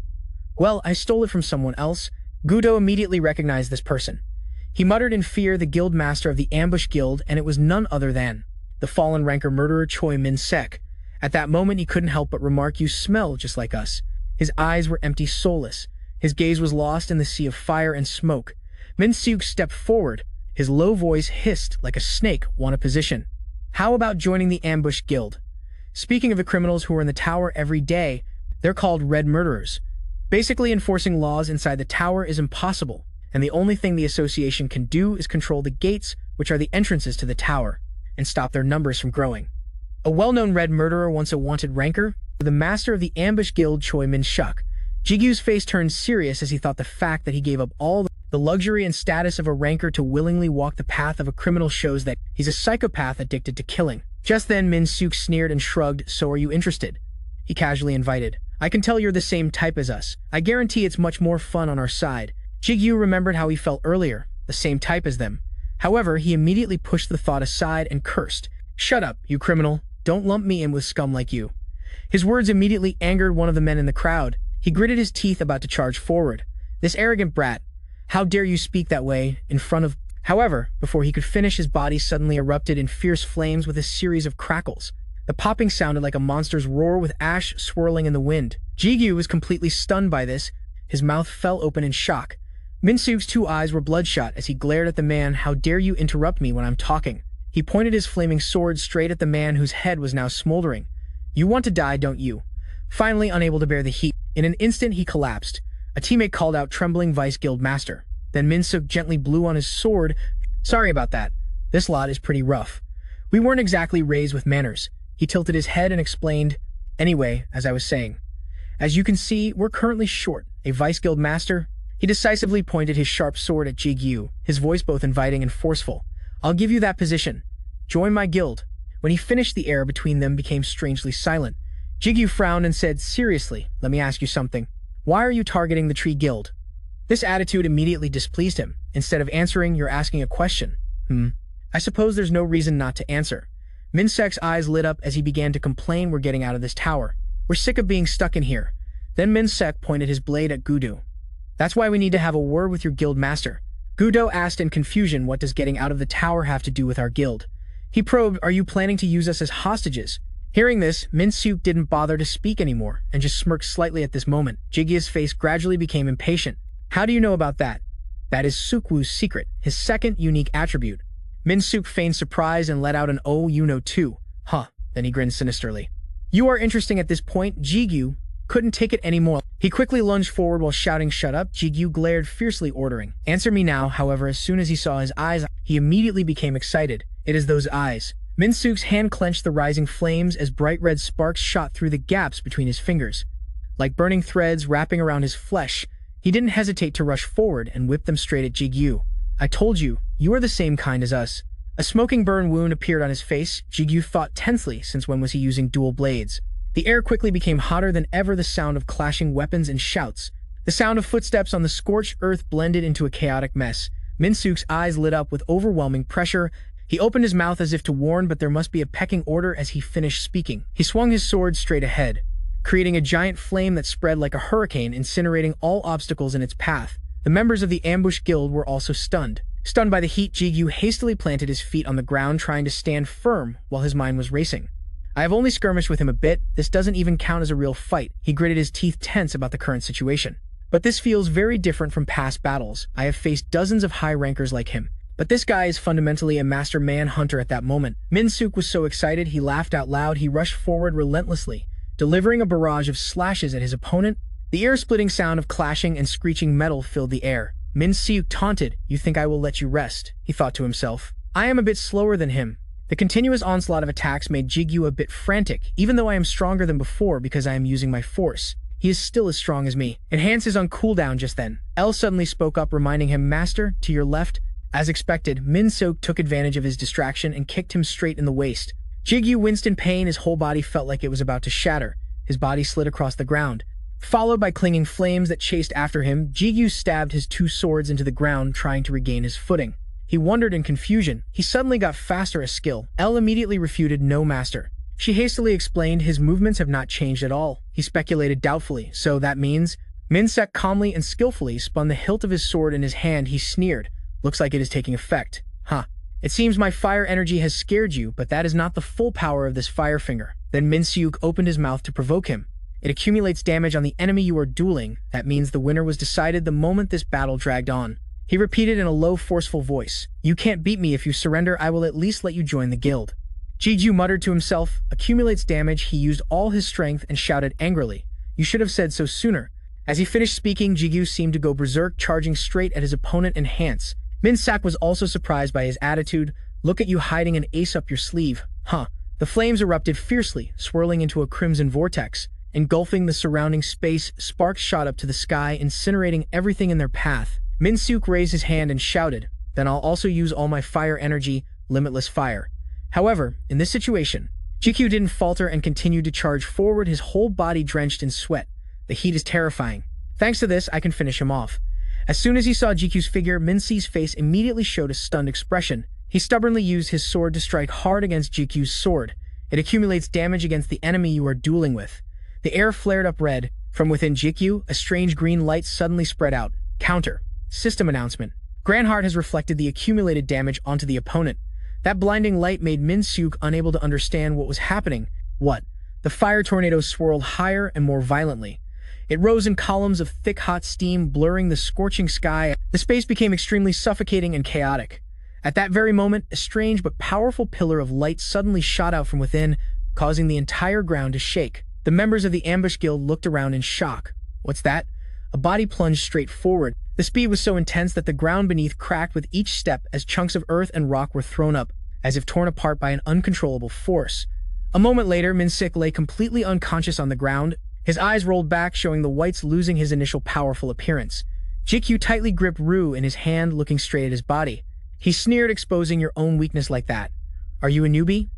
"Well, I stole it from someone else." Gudo immediately recognized this person. He muttered in fear, "The guild master of the Ambush Guild," and it was none other than the fallen ranker murderer Choi Min-sek. At that moment, he couldn't help but remark, "You smell just like us." His eyes were empty, soulless. His gaze was lost in the sea of fire and smoke. Min-suk stepped forward. His low voice hissed like a snake, "Want a position? How about joining the Ambush Guild?" Speaking of the criminals who are in the tower every day, they're called Red Murderers. Basically, enforcing laws inside the tower is impossible, and the only thing the association can do is control the gates, which are the entrances to the tower, and stop their numbers from growing. A well-known Red Murderer, once a wanted ranker, the master of the Ambush Guild, Choi Min-suk. Jigu's face turned serious as he thought the fact that he gave up all the luxury and status of a ranker to willingly walk the path of a criminal shows that he's a psychopath addicted to killing. Just then, Min-suk sneered and shrugged. "So are you interested?" He casually invited. "I can tell you're the same type as us. I guarantee it's much more fun on our side." Jigu remembered how he felt earlier, the same type as them. However, he immediately pushed the thought aside and cursed. "Shut up, you criminal. Don't lump me in with scum like you." His words immediately angered one of the men in the crowd. He gritted his teeth, about to charge forward. "This arrogant brat. How dare you speak that way in front of—" However, before he could finish, his body suddenly erupted in fierce flames with a series of crackles. The popping sounded like a monster's roar, with ash swirling in the wind. Jigu was completely stunned by this. His mouth fell open in shock. Min-suk's 2 eyes were bloodshot as he glared at the man. "How dare you interrupt me when I'm talking?" He pointed his flaming sword straight at the man whose head was now smoldering. "You want to die, don't you?" Finally, unable to bear the heat, in an instant he collapsed. A teammate called out, "Trembling Vice Guild Master." Then Min-suk gently blew on his sword. "Sorry about that. This lot is pretty rough. We weren't exactly raised with manners." He tilted his head and explained, "Anyway, as I was saying, as you can see, we're currently short a Vice Guild Master." He decisively pointed his sharp sword at Jigu, his voice both inviting and forceful. "I'll give you that position. Join my guild." When he finished, the air between them became strangely silent. Jigu frowned and said, "Seriously, let me ask you something. Why are you targeting the Tree Guild?" This attitude immediately displeased him. "Instead of answering, you're asking a question." I suppose there's no reason not to answer." Minsek's eyes lit up as he began to complain. "We're getting out of this tower. We're sick of being stuck in here." Then Minsek pointed his blade at Gudo. "That's why we need to have a word with your guild master." Gudo asked in confusion, "What does getting out of the tower have to do with our guild?" He probed, "Are you planning to use us as hostages?" Hearing this, Minsuk didn't bother to speak anymore and just smirked slightly at this moment. Jigya's face gradually became impatient. "How do you know about that?" "That is Sukwu's secret, his second unique attribute." Minsuk feigned surprise and let out an "Oh, you know too." "Huh." Then he grinned sinisterly. "You are interesting." At this point, Jigu couldn't take it anymore. He quickly lunged forward while shouting, "Shut up." Jigu glared fiercely, ordering, "Answer me now." However, as soon as he saw his eyes, he immediately became excited. "It is those eyes." Minsuk's hand clenched the rising flames as bright red sparks shot through the gaps between his fingers. Like burning threads wrapping around his flesh, he didn't hesitate to rush forward and whip them straight at Jigu. "I told you, you are the same kind as us." A smoking burn wound appeared on his face. Jigu thought tensely, since when was he using dual blades? The air quickly became hotter than ever, the sound of clashing weapons and shouts. The sound of footsteps on the scorched earth blended into a chaotic mess. Minsuk's eyes lit up with overwhelming pressure. He opened his mouth as if to warn, but there must be a pecking order as he finished speaking. He swung his sword straight ahead, creating a giant flame that spread like a hurricane, incinerating all obstacles in its path. The members of the ambush guild were also stunned. Stunned by the heat, Jigu hastily planted his feet on the ground, trying to stand firm while his mind was racing. "I have only skirmished with him a bit. This doesn't even count as a real fight." He gritted his teeth, tense about the current situation. "But this feels very different from past battles. I have faced dozens of high rankers like him. But this guy is fundamentally a master manhunter." At that moment, Minsuk was so excited he laughed out loud. He rushed forward relentlessly, delivering a barrage of slashes at his opponent. The ear-splitting sound of clashing and screeching metal filled the air. Minsuk taunted, "You think I will let you rest?" he thought to himself. "I am a bit slower than him." The continuous onslaught of attacks made Jigu a bit frantic. "Even though I am stronger than before because I am using my force, he is still as strong as me." Enhance is on cooldown just then. El suddenly spoke up, reminding him, "Master, to your left." As expected, Minsuk took advantage of his distraction and kicked him straight in the waist. Jigu winced in pain. His whole body felt like it was about to shatter. His body slid across the ground, followed by clinging flames that chased after him. Jigu stabbed his two swords into the ground, trying to regain his footing. He wondered in confusion. He suddenly got faster as skill. El immediately refuted, "No, master." She hastily explained, "His movements have not changed at all." He speculated doubtfully, "So that means?" Minsek calmly and skillfully spun the hilt of his sword in his hand. He sneered, "Looks like it is taking effect. Huh. It seems my fire energy has scared you, but that is not the full power of this fire finger." Then Minsuk opened his mouth to provoke him. "It accumulates damage on the enemy you are dueling. That means the winner was decided the moment this battle dragged on." He repeated in a low, forceful voice, "You can't beat me. If you surrender, I will at least let you join the guild." Jigu muttered to himself, "Accumulates damage." He used all his strength and shouted angrily, "You should have said so sooner." As he finished speaking, Jigu seemed to go berserk, charging straight at his opponent. Enhance. Minsak was also surprised by his attitude. "Look at you hiding an ace up your sleeve." Huh. The flames erupted fiercely, swirling into a crimson vortex, engulfing the surrounding space. Sparks shot up to the sky, incinerating everything in their path. Minsuk raised his hand and shouted, "Then I'll also use all my fire energy, limitless fire." However, in this situation, Jigu didn't falter and continued to charge forward, his whole body drenched in sweat. The heat is terrifying. Thanks to this, I can finish him off. As soon as he saw Jiku's figure, Minsi's face immediately showed a stunned expression. He stubbornly used his sword to strike hard against Jiku's sword. It accumulates damage against the enemy you are dueling with. The air flared up red. From within Jigu, a strange green light suddenly spread out. Counter. System announcement. Granhart has reflected the accumulated damage onto the opponent. That blinding light made Minsuk unable to understand what was happening. What? The fire tornado swirled higher and more violently. It rose in columns of thick hot steam, blurring the scorching sky. The space became extremely suffocating and chaotic. At that very moment, a strange but powerful pillar of light suddenly shot out from within, causing the entire ground to shake. The members of the ambush guild looked around in shock. What's that? A body plunged straight forward. The speed was so intense that the ground beneath cracked with each step as chunks of earth and rock were thrown up, as if torn apart by an uncontrollable force. A moment later, Minsik lay completely unconscious on the ground. His eyes rolled back, showing the whites losing his initial powerful appearance. Jigu tightly gripped Rue in his hand, looking straight at his body. He sneered, exposing your own weakness like that. Are you a newbie?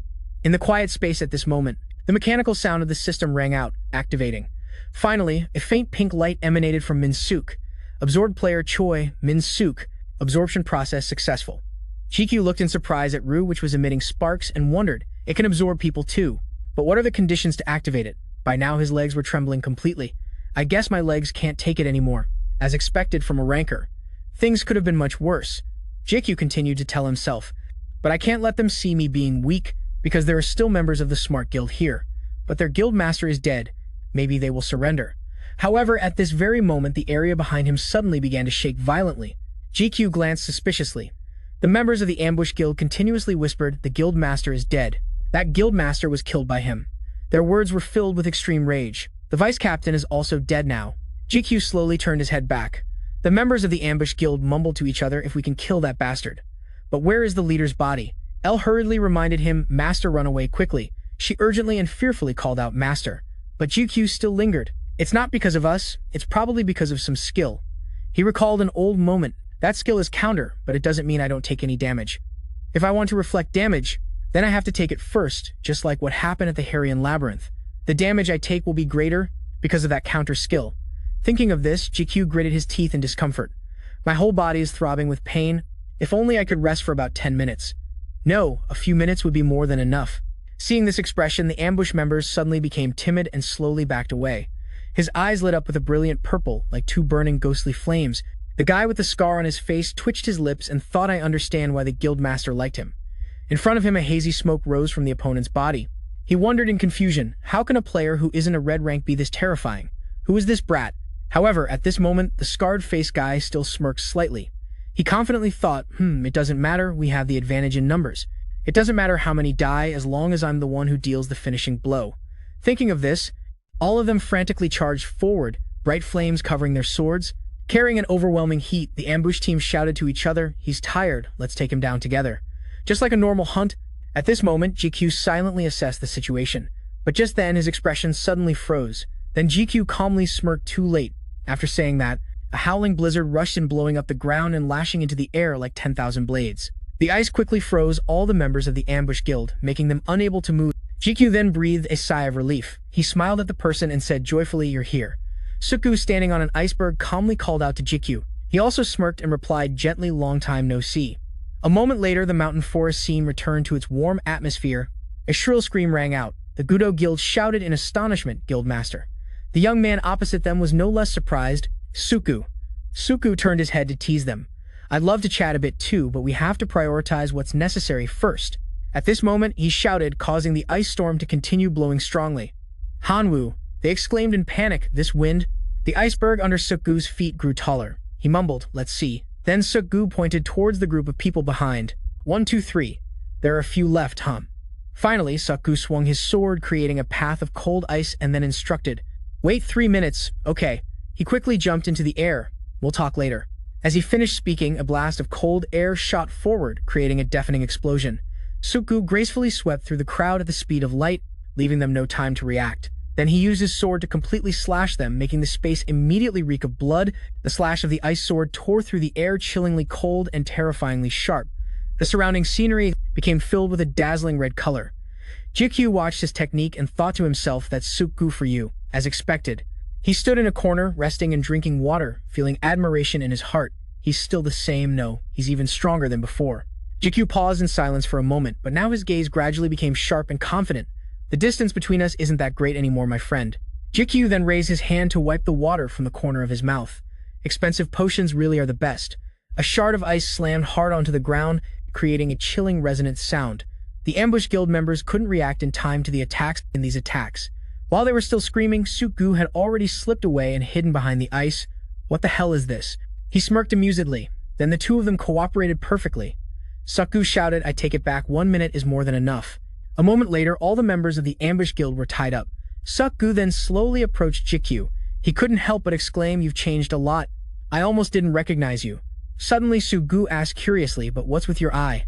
In the quiet space at this moment, the mechanical sound of the system rang out, activating. Finally, a faint pink light emanated from Min-suk. Absorbed player Choi, Min-suk. Absorption process successful. Jigu looked in surprise at Rue, which was emitting sparks, and wondered, it can absorb people too. But what are the conditions to activate it? By now his legs were trembling completely. I guess my legs can't take it anymore. As expected from a ranker. Things could have been much worse. Jigu continued to tell himself. But I can't let them see me being weak, because there are still members of the Smart Guild here. But their guild master is dead. Maybe they will surrender. However, at this very moment the area behind him suddenly began to shake violently. Jigu glanced suspiciously. The members of the ambush guild continuously whispered, the guild master is dead. That guild master was killed by him. Their words were filled with extreme rage. The vice captain is also dead now. Jigu slowly turned his head back. The members of the ambush guild mumbled to each other, if we can kill that bastard. But where is the leader's body? Elle hurriedly reminded him, Master, run away quickly. She urgently and fearfully called out, Master. But Jigu still lingered. It's not because of us, it's probably because of some skill. He recalled an old moment. That skill is counter, but it doesn't mean I don't take any damage. If I want to reflect damage, then I have to take it first, just like what happened at the Harrian Labyrinth. The damage I take will be greater because of that counter skill. Thinking of this, Jigu gritted his teeth in discomfort. My whole body is throbbing with pain. If only I could rest for about 10 minutes. No, a few minutes would be more than enough. Seeing this expression, the ambush members suddenly became timid and slowly backed away. His eyes lit up with a brilliant purple, like two burning ghostly flames. The guy with the scar on his face twitched his lips and thought I understand why the guild master liked him. In front of him, a hazy smoke rose from the opponent's body. He wondered in confusion, how can a player who isn't a red rank be this terrifying? Who is this brat? However, at this moment, the scarred-faced guy still smirked slightly. He confidently thought, it doesn't matter, we have the advantage in numbers. It doesn't matter how many die as long as I'm the one who deals the finishing blow. Thinking of this, all of them frantically charged forward, bright flames covering their swords. Carrying an overwhelming heat, the ambush team shouted to each other, he's tired, let's take him down together. Just like a normal hunt, at this moment, Jigu silently assessed the situation. But just then, his expression suddenly froze. Then Jigu calmly smirked too late. After saying that, a howling blizzard rushed in, blowing up the ground and lashing into the air like 10,000 blades. The ice quickly froze all the members of the ambush guild, making them unable to move. Jigu then breathed a sigh of relief. He smiled at the person and said joyfully, you're here. Suku, standing on an iceberg, calmly called out to Jigu. He also smirked and replied gently, long time no see. A moment later, the mountain forest scene returned to its warm atmosphere. A shrill scream rang out. The Gudo guild shouted in astonishment, Guildmaster. The young man opposite them was no less surprised. Suku. Suku turned his head to tease them. I'd love to chat a bit too, but we have to prioritize what's necessary first. At this moment, he shouted, causing the ice storm to continue blowing strongly. Hanwoo, they exclaimed in panic, this wind. The iceberg under Suku's feet grew taller. He mumbled, let's see. Then Suku pointed towards the group of people behind. 1, 2, 3. There are a few left, Finally, Suku swung his sword, creating a path of cold ice, and then instructed, wait 3 minutes, okay. He quickly jumped into the air. We'll talk later. As he finished speaking, a blast of cold air shot forward, creating a deafening explosion. Suku gracefully swept through the crowd at the speed of light, leaving them no time to react. Then he used his sword to completely slash them, making the space immediately reek of blood. The slash of the ice sword tore through the air, chillingly cold and terrifyingly sharp. The surrounding scenery became filled with a dazzling red color. Jigu watched his technique and thought to himself, that's Suku for you, as expected. He stood in a corner, resting and drinking water, feeling admiration in his heart. He's still the same, no, he's even stronger than before. Jigu paused in silence for a moment, but now his gaze gradually became sharp and confident. The distance between us isn't that great anymore, my friend. Jigu then raised his hand to wipe the water from the corner of his mouth. Expensive potions really are the best. A shard of ice slammed hard onto the ground, creating a chilling resonant sound. The ambush guild members couldn't react in time to the attacks. In these attacks, while they were still screaming, Suku had already slipped away and hidden behind the ice. What the hell is this? He smirked amusedly. Then the two of them cooperated perfectly. Suku shouted, I take it back, 1 minute is more than enough. A moment later, all the members of the ambush guild were tied up. Suku then slowly approached Jigu. He couldn't help but exclaim, you've changed a lot. I almost didn't recognize you. Suddenly, Sugu asked curiously, but what's with your eye?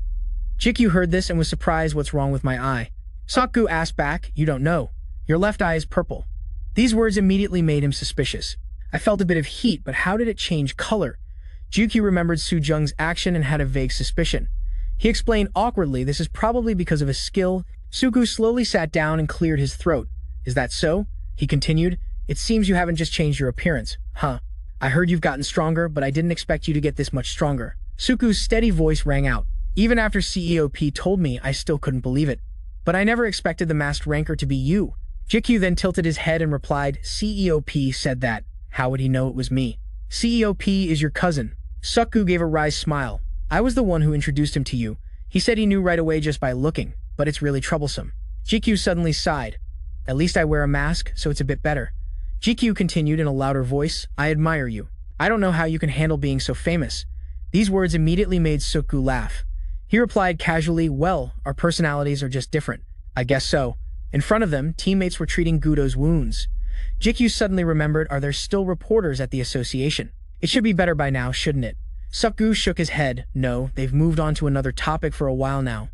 Jigu heard this and was surprised, what's wrong with my eye? Suku asked back, you don't know. Your left eye is purple. These words immediately made him suspicious. I felt a bit of heat, but how did it change color? Jigu remembered Sujung's action and had a vague suspicion. He explained awkwardly this is probably because of his skill. Sugu slowly sat down and cleared his throat. Is that so? He continued. It seems you haven't just changed your appearance. Huh. I heard you've gotten stronger, but I didn't expect you to get this much stronger. Suku's steady voice rang out. Even after CEOP told me, I still couldn't believe it. But I never expected the masked ranker to be you. Jigu then tilted his head and replied, CEOP said that. How would he know it was me? CEOP is your cousin. Suku gave a wry smile. I was the one who introduced him to you. He said he knew right away just by looking, but it's really troublesome. Jigu suddenly sighed. At least I wear a mask, so it's a bit better. Jigu continued in a louder voice, I admire you. I don't know how you can handle being so famous. These words immediately made Suku laugh. He replied casually, well, our personalities are just different. I guess so. In front of them, teammates were treating Gudo's wounds. Jigu suddenly remembered, are there still reporters at the association? It should be better by now, shouldn't it? Suku shook his head. No, they've moved on to another topic for a while now.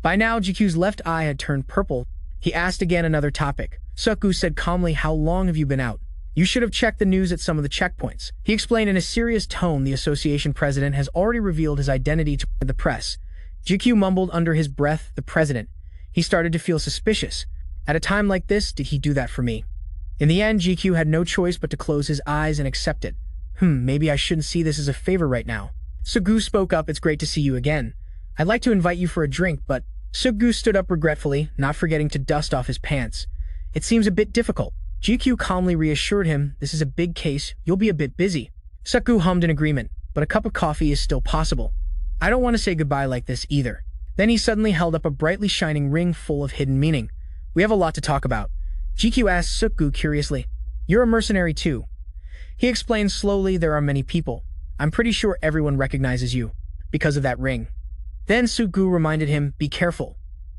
By now, Jiku's left eye had turned purple. He asked again another topic. Suku said calmly, how long have you been out? You should have checked the news at some of the checkpoints. He explained in a serious tone the association president has already revealed his identity to the press. Jigu mumbled under his breath, the president. He started to feel suspicious. At a time like this, did he do that for me? In the end, Jigu had no choice but to close his eyes and accept it. Maybe I shouldn't see this as a favor right now. Sugu spoke up, it's great to see you again. I'd like to invite you for a drink, but... Sugu stood up regretfully, not forgetting to dust off his pants. It seems a bit difficult. Jigu calmly reassured him, this is a big case, you'll be a bit busy. Sugu hummed in agreement, but a cup of coffee is still possible. I don't want to say goodbye like this either. Then he suddenly held up a brightly shining ring full of hidden meaning. We have a lot to talk about. Jigu asked Sugu curiously. You're a mercenary too. He explained slowly, there are many people. I'm pretty sure everyone recognizes you. Because of that ring. Then Sugu reminded him, be careful.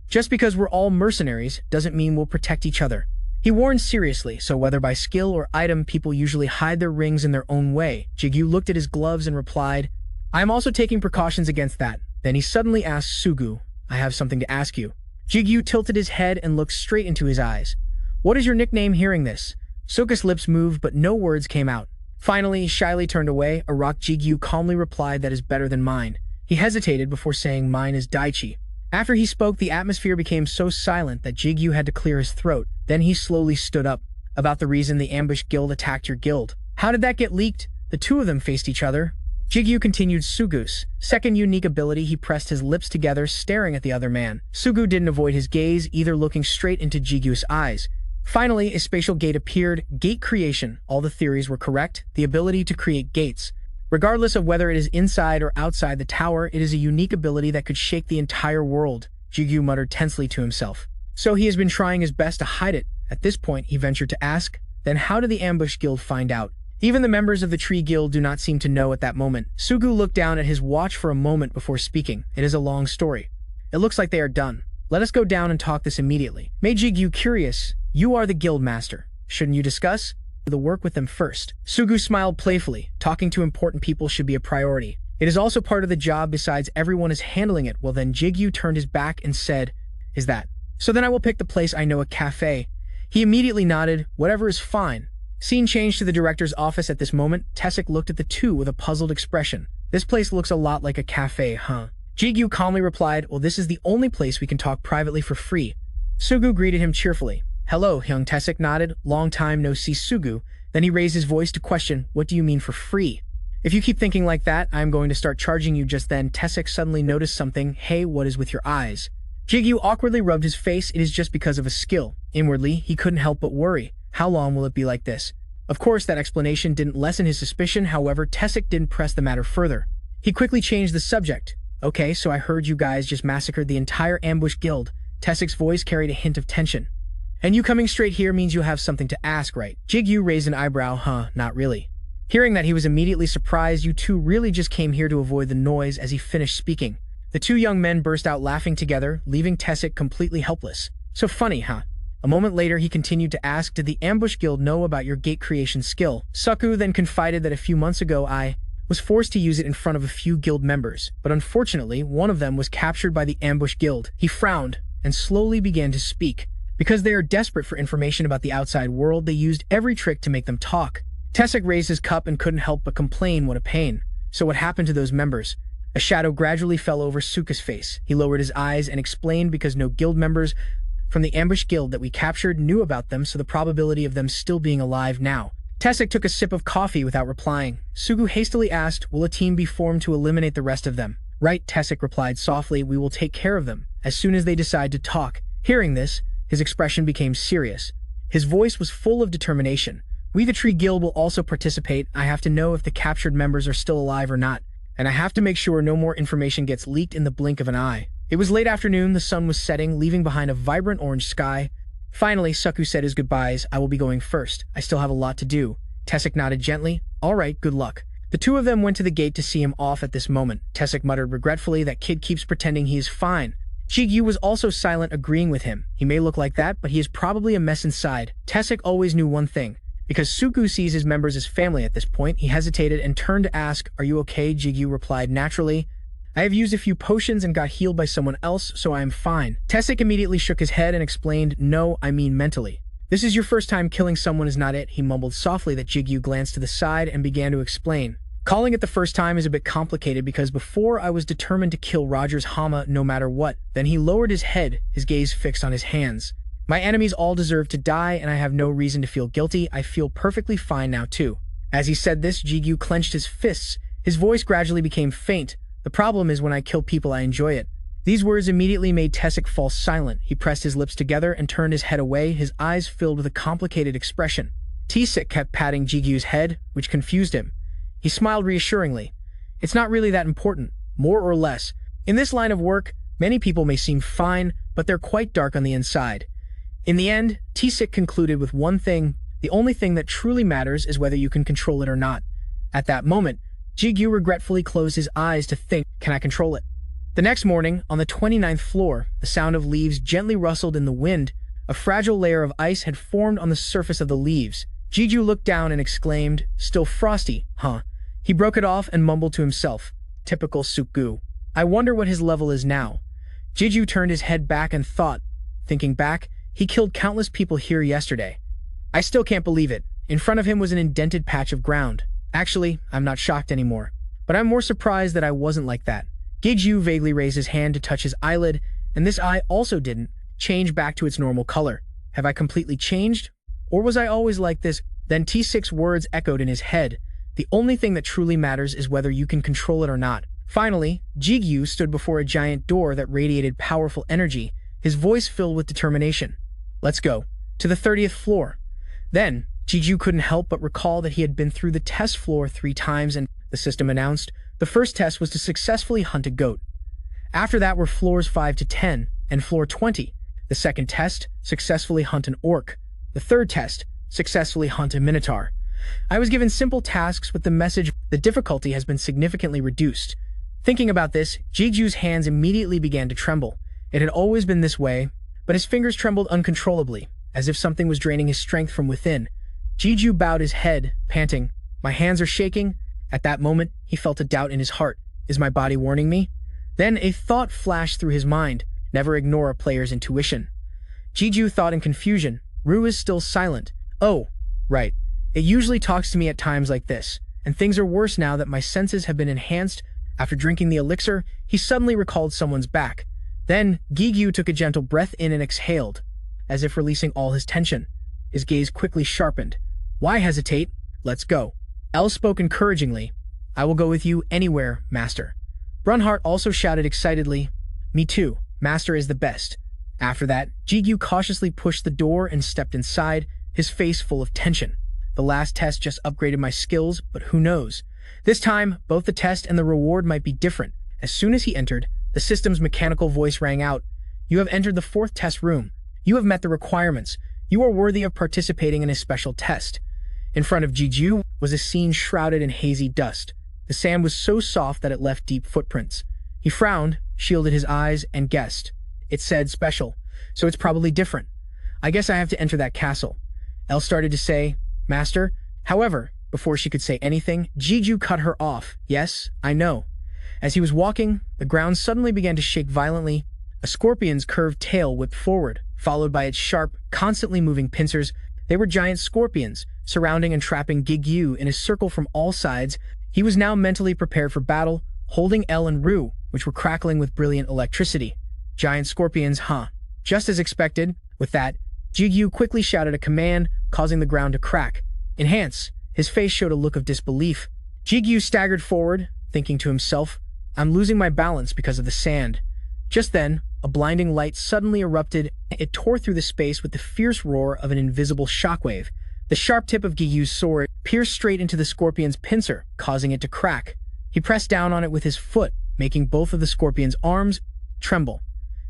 Just because we're all mercenaries doesn't mean we'll protect each other. He warned seriously, so whether by skill or item, people usually hide their rings in their own way. Jigu looked at his gloves and replied, I am also taking precautions against that. Then he suddenly asked Sugu, I have something to ask you. Jigu tilted his head and looked straight into his eyes. What is your nickname? Hearing this, Sugu's lips moved but no words came out. Finally, he shyly turned away. Jigu calmly replied, that is better than mine. He hesitated before saying, mine is Daichi. After he spoke, the atmosphere became so silent that Jigu had to clear his throat. Then he slowly stood up. About the reason the ambush guild attacked your guild. How did that get leaked? The two of them faced each other. Jigu continued Sugu's second unique ability. He pressed his lips together, staring at the other man. Sugu didn't avoid his gaze, either looking straight into Jigu's eyes. Finally, a spatial gate appeared. Gate creation. All the theories were correct. The ability to create gates. Regardless of whether it is inside or outside the tower, it is a unique ability that could shake the entire world. Jigu muttered tensely to himself. So he has been trying his best to hide it. At this point, he ventured to ask, then how did the ambush guild find out? Even the members of the tree guild do not seem to know at that moment. Sugu looked down at his watch for a moment before speaking. It is a long story. It looks like they are done. Let us go down and talk this immediately. Made Jigu curious. You are the guild master. Shouldn't you discuss the work with them first? Sugu smiled playfully. Talking to important people should be a priority. It is also part of the job besides everyone is handling it. Well then Jigu turned his back and said, is that? So then I will pick the place I know, a cafe. He immediately nodded. Whatever is fine. Scene changed to the director's office at this moment. Tessic looked at the two with a puzzled expression. This place looks a lot like a cafe, huh? Jigu calmly replied, well, this is the only place we can talk privately for free. Sugu greeted him cheerfully. Hello, young Tessic nodded. Long time no see, Sugu. Then he raised his voice to question, what do you mean for free? If you keep thinking like that, I am going to start charging you. Just then, Tessic suddenly noticed something. Hey, what is with your eyes? Jigu awkwardly rubbed his face. It is just because of a skill. Inwardly, he couldn't help but worry. How long will it be like this? Of course, that explanation didn't lessen his suspicion. However, Tessic didn't press the matter further. He quickly changed the subject. Okay, so I heard you guys just massacred the entire ambush guild. Tessic's voice carried a hint of tension. And you coming straight here means you have something to ask, right? Jigu raised an eyebrow. Not really. Hearing that, he was immediately surprised. You two really just came here to avoid the noise. As he finished speaking, the two young men burst out laughing together, leaving Tessic completely helpless. So funny, huh? A moment later, he continued to ask, did the ambush guild know about your gate creation skill? Suku then confided that a few months ago I was forced to use it in front of a few guild members, but unfortunately, one of them was captured by the ambush guild. He frowned and slowly began to speak. Because they are desperate for information about the outside world, they used every trick to make them talk. Tessic raised his cup and couldn't help but complain what a pain. So what happened to those members? A shadow gradually fell over Suka's face. He lowered his eyes and explained because no guild members from the ambush guild that we captured knew about them, so the probability of them still being alive now. Tessic took a sip of coffee without replying. Sugu hastily asked, will a team be formed to eliminate the rest of them? Right, Tessic replied softly, we will take care of them, as soon as they decide to talk. Hearing this, his expression became serious. His voice was full of determination. We the Tree Guild will also participate. I have to know if the captured members are still alive or not, and I have to make sure no more information gets leaked in the blink of an eye. It was late afternoon, the sun was setting, leaving behind a vibrant orange sky. Finally, Suku said his goodbyes. I will be going first. I still have a lot to do. Tessic nodded gently. All right, good luck. The two of them went to the gate to see him off at this moment. Tessic muttered regretfully, that kid keeps pretending he is fine. Jigu was also silent, agreeing with him. He may look like that, but he is probably a mess inside. Tessic always knew one thing. Because Suku sees his members as family at this point, he hesitated and turned to ask, are you okay? Jigu replied naturally, I have used a few potions and got healed by someone else, so I am fine. Tessic immediately shook his head and explained, no, I mean mentally. This is your first time killing someone is not it. He mumbled softly that Jigu glanced to the side and began to explain. Calling it the first time is a bit complicated because before I was determined to kill Roger's Hama no matter what. Then he lowered his head, his gaze fixed on his hands. My enemies all deserve to die and I have no reason to feel guilty. I feel perfectly fine now too. As he said this, Jigu clenched his fists. His voice gradually became faint. The problem is when I kill people I enjoy it. These words immediately made Tessic fall silent. He pressed his lips together and turned his head away, his eyes filled with a complicated expression. Tessic kept patting Jigu's head, which confused him. He smiled reassuringly. It's not really that important, more or less. In this line of work, many people may seem fine, but they're quite dark on the inside. In the end, Tessic concluded with one thing, the only thing that truly matters is whether you can control it or not. At that moment, Jigu regretfully closed his eyes to think, can I control it? The next morning, on the 29th floor, the sound of leaves gently rustled in the wind. A fragile layer of ice had formed on the surface of the leaves. Jigu looked down and exclaimed, still frosty, huh? He broke it off and mumbled to himself, typical Suku. I wonder what his level is now. Jigu turned his head back and thought, thinking back, he killed countless people here yesterday. I still can't believe it. In front of him was an indented patch of ground. Actually, I'm not shocked anymore. But I'm more surprised that I wasn't like that. Jigu vaguely raised his hand to touch his eyelid, and this eye also didn't change back to its normal color. Have I completely changed? Or was I always like this? Then T6's words echoed in his head. The only thing that truly matters is whether you can control it or not. Finally, Jigu stood before a giant door that radiated powerful energy, his voice filled with determination. Let's go. To the 30th floor. Then, Jigu couldn't help but recall that he had been through the test floor 3 times and, the system announced, the first test was to successfully hunt a goat. After that were floors 5 to 10 and floor 20. The second test, successfully hunt an orc. The third test, successfully hunt a minotaur. I was given simple tasks with the message, the difficulty has been significantly reduced. Thinking about this, Jigu's hands immediately began to tremble. It had always been this way, but his fingers trembled uncontrollably, as if something was draining his strength from within. Jigu bowed his head, panting, my hands are shaking. At that moment, he felt a doubt in his heart. Is my body warning me? Then a thought flashed through his mind. Never ignore a player's intuition. Jigu thought in confusion. Rue is still silent. Oh, right. It usually talks to me at times like this, and things are worse now that my senses have been enhanced. After drinking the elixir, he suddenly recalled someone's back. Then, Jigu took a gentle breath in and exhaled, as if releasing all his tension. His gaze quickly sharpened. Why hesitate? Let's go. El spoke encouragingly. I will go with you anywhere, Master. Brunhart also shouted excitedly. Me too. Master is the best. After that, Jigu cautiously pushed the door and stepped inside, his face full of tension. The last test just upgraded my skills, but who knows? This time, both the test and the reward might be different. As soon as he entered, the system's mechanical voice rang out. You have entered the 4th test room. You have met the requirements. You are worthy of participating in a special test. In front of Jigu was a scene shrouded in hazy dust. The sand was so soft that it left deep footprints. He frowned, shielded his eyes, and guessed. It said special, so it's probably different. I guess I have to enter that castle. El started to say, Master. However, before she could say anything, Jigu cut her off. Yes, I know. As he was walking, the ground suddenly began to shake violently. A scorpion's curved tail whipped forward, followed by its sharp, constantly moving pincers. They were giant scorpions, surrounding and trapping Jigu in a circle from all sides. He was now mentally prepared for battle, holding L and Ru, which were crackling with brilliant electricity. Giant scorpions, huh? Just as expected. With that, Jigu quickly shouted a command, causing the ground to crack. Enhance. His face showed a look of disbelief. Jigu staggered forward, thinking to himself, I'm losing my balance because of the sand. Just then, a blinding light suddenly erupted. It tore through the space with the fierce roar of an invisible shockwave. The sharp tip of Giyu's sword pierced straight into the scorpion's pincer, causing it to crack. He pressed down on it with his foot, making both of the scorpion's arms tremble.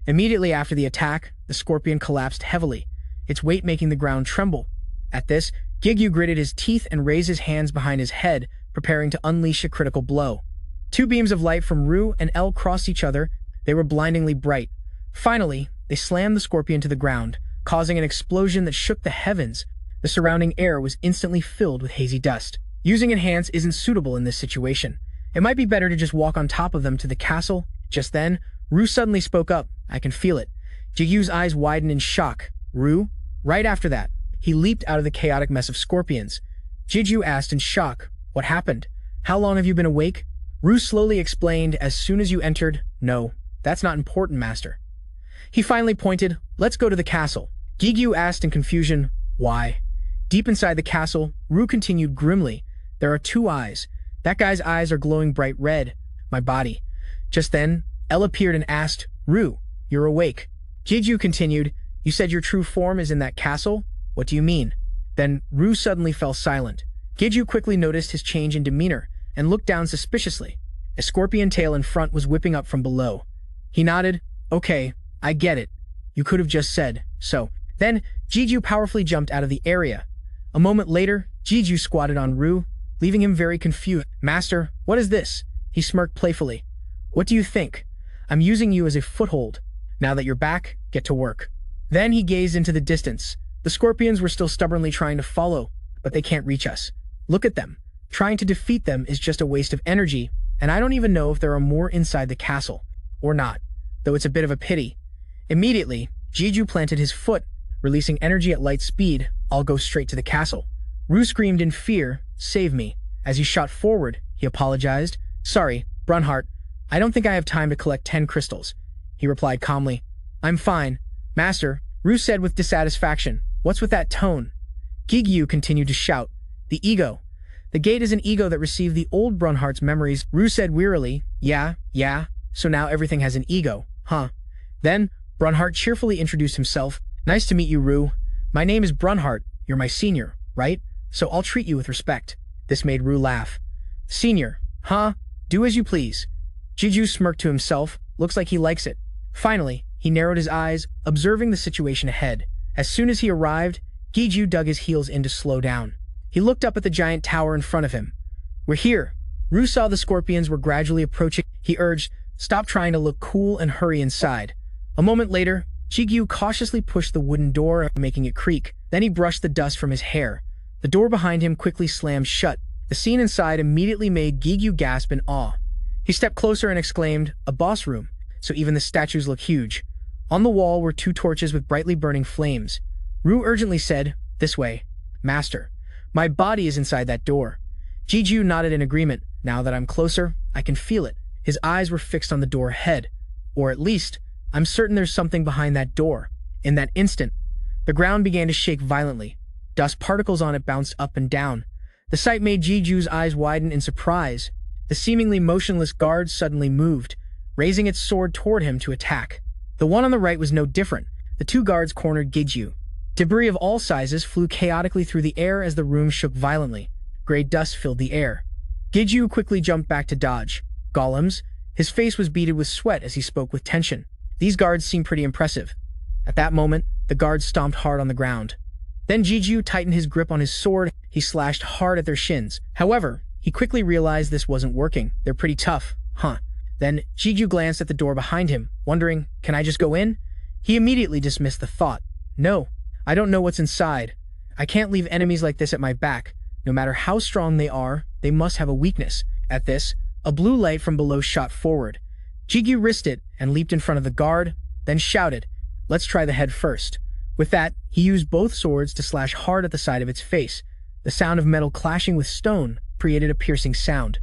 Immediately after the attack, the scorpion collapsed heavily, its weight making the ground tremble. At this, Jigu gritted his teeth and raised his hands behind his head, preparing to unleash a critical blow. Two beams of light from Ru and L crossed each other. They were blindingly bright. Finally, they slammed the scorpion to the ground, causing an explosion that shook the heavens. The surrounding air was instantly filled with hazy dust. Using Enhance isn't suitable in this situation. It might be better to just walk on top of them to the castle. Just then, Ru suddenly spoke up. I can feel it. Jigu's eyes widened in shock. Ru? Right after that, he leaped out of the chaotic mess of scorpions. Jigu asked in shock, what happened? How long have you been awake? Ru slowly explained, as soon as you entered. No, that's not important, master. He finally pointed, let's go to the castle. Jigu asked in confusion, why? Deep inside the castle, Ru continued grimly, there are two eyes. That guy's eyes are glowing bright red. My body. Just then, El appeared and asked, Ru, you're awake. Jigu continued, you said your true form is in that castle? What do you mean? Then Ru suddenly fell silent. Jigu quickly noticed his change in demeanor and looked down suspiciously. A scorpion tail in front was whipping up from below. He nodded, okay, I get it. You could have just said so. Then Jigu powerfully jumped out of the area. A moment later, Jigu squatted on Ru, leaving him very confused. Master, what is this? He smirked playfully. What do you think? I'm using you as a foothold. Now that you're back, get to work. Then he gazed into the distance. The scorpions were still stubbornly trying to follow, but they can't reach us. Look at them. Trying to defeat them is just a waste of energy, and I don't even know if there are more inside the castle. Or not, though it's a bit of a pity. Immediately, Jigu planted his foot, releasing energy at light speed. I'll go straight to the castle. Ru screamed in fear, save me. As he shot forward, he apologized. Sorry, Brunhart, I don't think I have time to collect 10 crystals. He replied calmly. I'm fine. Master, Ru said with dissatisfaction. What's with that tone? Jigu continued to shout. The ego. The gate is an ego that received the old Brunhart's memories. Ru said wearily. Yeah, so now everything has an ego, huh? Then, Brunhart cheerfully introduced himself. Nice to meet you, Ru. My name is Brunhart. You're my senior, right? So I'll treat you with respect. This made Ru laugh. Senior, huh? Do as you please. Jigu smirked to himself. Looks like he likes it. Finally, he narrowed his eyes, observing the situation ahead. As soon as he arrived, Jigu dug his heels in to slow down. He looked up at the giant tower in front of him. We're here. Ru saw the scorpions were gradually approaching. He urged, stop trying to look cool and hurry inside. A moment later, Jigu cautiously pushed the wooden door, making it creak. Then he brushed the dust from his hair. The door behind him quickly slammed shut. The scene inside immediately made Jigu gasp in awe. He stepped closer and exclaimed, a boss room, so even the statues look huge. On the wall were 2 torches with brightly burning flames. Ru urgently said, this way. Master, my body is inside that door. Jigu nodded in agreement. Now that I'm closer, I can feel it. His eyes were fixed on the door ahead. Or at least, I'm certain there's something behind that door. In that instant, the ground began to shake violently. Dust particles on it bounced up and down. The sight made Jigu's eyes widen in surprise. The seemingly motionless guard suddenly moved, raising its sword toward him to attack. The one on the right was no different. The 2 guards cornered Jigu. Debris of all sizes flew chaotically through the air as the room shook violently. Gray dust filled the air. Jigu quickly jumped back to dodge. Golems? His face was beaded with sweat as he spoke with tension. These guards seemed pretty impressive. At that moment, the guards stomped hard on the ground. Then Jigu tightened his grip on his sword. He slashed hard at their shins. However, he quickly realized this wasn't working. They're pretty tough, huh? Then Jigu glanced at the door behind him, wondering, can I just go in? He immediately dismissed the thought. No, I don't know what's inside. I can't leave enemies like this at my back. No matter how strong they are, they must have a weakness. At this, a blue light from below shot forward. Jigu risked it and leaped in front of the guard, then shouted, let's try the head first. With that, he used both swords to slash hard at the side of its face. The sound of metal clashing with stone created a piercing sound.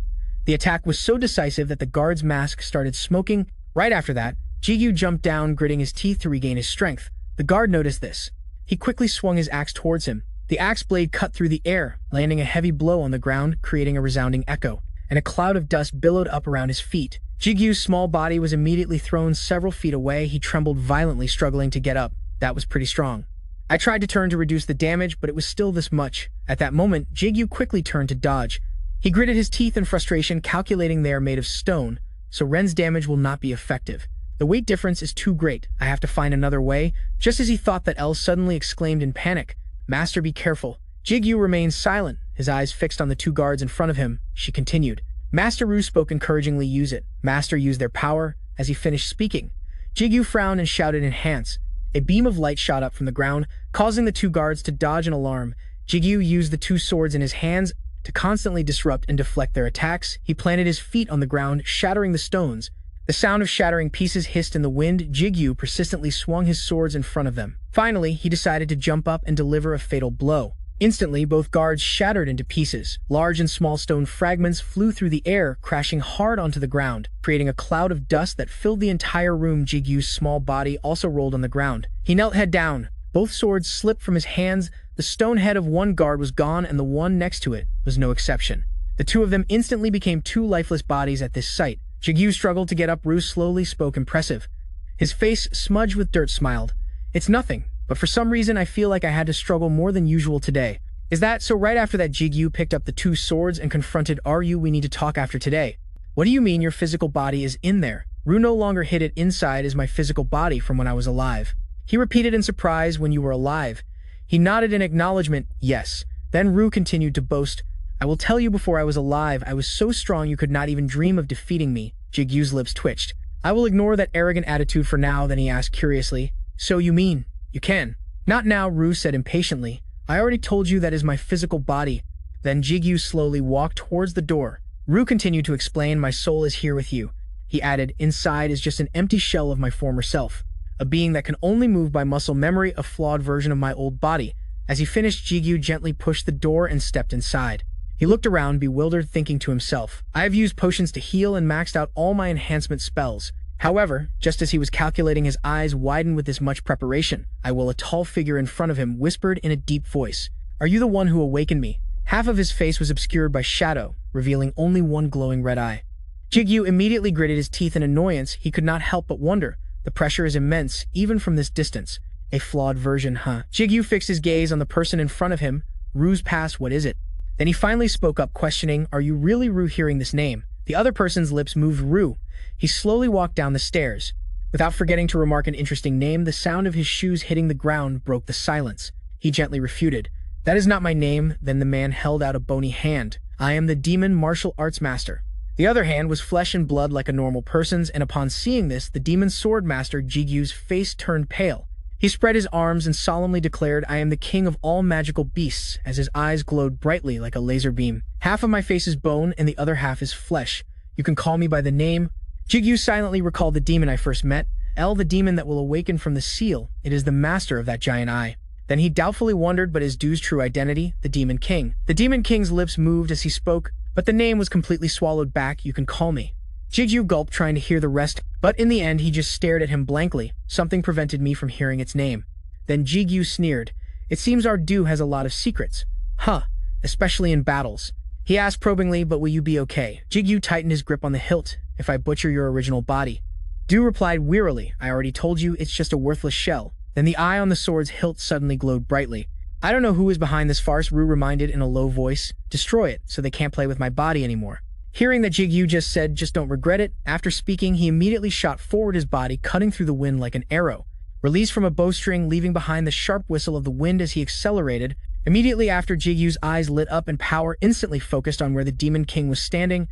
The attack was so decisive that the guard's mask started smoking. Right after that, Jigu jumped down, gritting his teeth to regain his strength. The guard noticed this. He quickly swung his axe towards him. The axe blade cut through the air, landing a heavy blow on the ground, creating a resounding echo, and a cloud of dust billowed up around his feet. Jigu's small body was immediately thrown several feet away. He trembled violently, struggling to get up. That was pretty strong. I tried to turn to reduce the damage, but it was still this much. At that moment, Jigu quickly turned to dodge. He gritted his teeth in frustration, calculating they are made of stone, so Ren's damage will not be effective. The weight difference is too great. I have to find another way. Just as he thought that, Elle suddenly exclaimed in panic, "Master, be careful." Jigu remained silent, his eyes fixed on the two guards in front of him. She continued. Master Ru spoke encouragingly. "Use it." Master used their power. As he finished speaking, Jigu frowned and shouted, "Enhance." A beam of light shot up from the ground, causing the two guards to dodge in alarm. Jigu used the two swords in his hands to constantly disrupt and deflect their attacks. He planted his feet on the ground, shattering the stones. The sound of shattering pieces hissed in the wind. Jigu persistently swung his swords in front of them. Finally, he decided to jump up and deliver a fatal blow. Instantly, both guards shattered into pieces. Large and small stone fragments flew through the air, crashing hard onto the ground, creating a cloud of dust that filled the entire room. Jigu's small body also rolled on the ground. He knelt head down. Both swords slipped from his hands. The stone head of one guard was gone, and the one next to it was no exception. The two of them instantly became two lifeless bodies at this sight. Jigu struggled to get up. Ru slowly spoke, impressive. His face smudged with dirt, smiled. "It's nothing, but for some reason I feel like I had to struggle more than usual today." "Is that so?" Right after that, Jigu picked up the two swords and confronted Ru. "We need to talk after today." "What do you mean your physical body is in there?" "Ru no longer hid it. Inside is my physical body from when I was alive." He repeated in surprise, "When you were alive?" He nodded in acknowledgement. "Yes." Then Ru continued to boast, "I will tell you, before I was alive, I was so strong you could not even dream of defeating me." Jigu's lips twitched. "I will ignore that arrogant attitude for now." Then he asked curiously, "So you mean you can?" "Not now," Ru said impatiently. "I already told you that is my physical body." Then Jigu slowly walked towards the door. Ru continued to explain, "My soul is here with you." He added, "Inside is just an empty shell of my former self, a being that can only move by muscle memory, a flawed version of my old body." As he finished, Jigu gently pushed the door and stepped inside. He looked around, bewildered, thinking to himself, "I have used potions to heal and maxed out all my enhancement spells." However, just as he was calculating, his eyes widened with this much preparation. A tall figure in front of him whispered in a deep voice, "Are you the one who awakened me?" Half of his face was obscured by shadow, revealing only one glowing red eye. Jigu immediately gritted his teeth in annoyance. He could not help but wonder. The pressure is immense, even from this distance. A flawed version, huh? Jigu fixed his gaze on the person in front of him. "Ru's past, what is it?" Then he finally spoke up, questioning, "Are you really Ru?" Hearing this name, the other person's lips moved. "Ru." He slowly walked down the stairs. Without forgetting to remark an interesting name, the sound of his shoes hitting the ground broke the silence. He gently refuted, "That is not my name." Then the man held out a bony hand. "I am the demon martial arts master." The other hand was flesh and blood like a normal person's, and upon seeing this, the demon sword master Jigu's face turned pale. He spread his arms and solemnly declared, "I am the king of all magical beasts," as his eyes glowed brightly like a laser beam. "Half of my face is bone and the other half is flesh. You can call me by the name." Jigu silently recalled the demon I first met, El, the demon that will awaken from the seal. It is the master of that giant eye. Then he doubtfully wondered, but is Du's true identity, the Demon King? The Demon King's lips moved as he spoke, but the name was completely swallowed back. "You can call me." Jigu gulped, trying to hear the rest, but in the end he just stared at him blankly. Something prevented me from hearing its name. Then Jigu sneered, "It seems our Du has a lot of secrets." "Huh, especially in battles." He asked probingly, "But will you be okay?" Jigu tightened his grip on the hilt. "If I butcher your original body?" Du replied wearily, "I already told you, it's just a worthless shell." Then the eye on the sword's hilt suddenly glowed brightly. "I don't know who is behind this farce," Ru reminded in a low voice. "Destroy it, so they can't play with my body anymore." Hearing that Jigu just said, "Just don't regret it," after speaking, he immediately shot forward, his body cutting through the wind like an arrow. Released from a bowstring, leaving behind the sharp whistle of the wind as he accelerated. Immediately after, Jigu's eyes lit up and power instantly focused on where the Demon King was standing.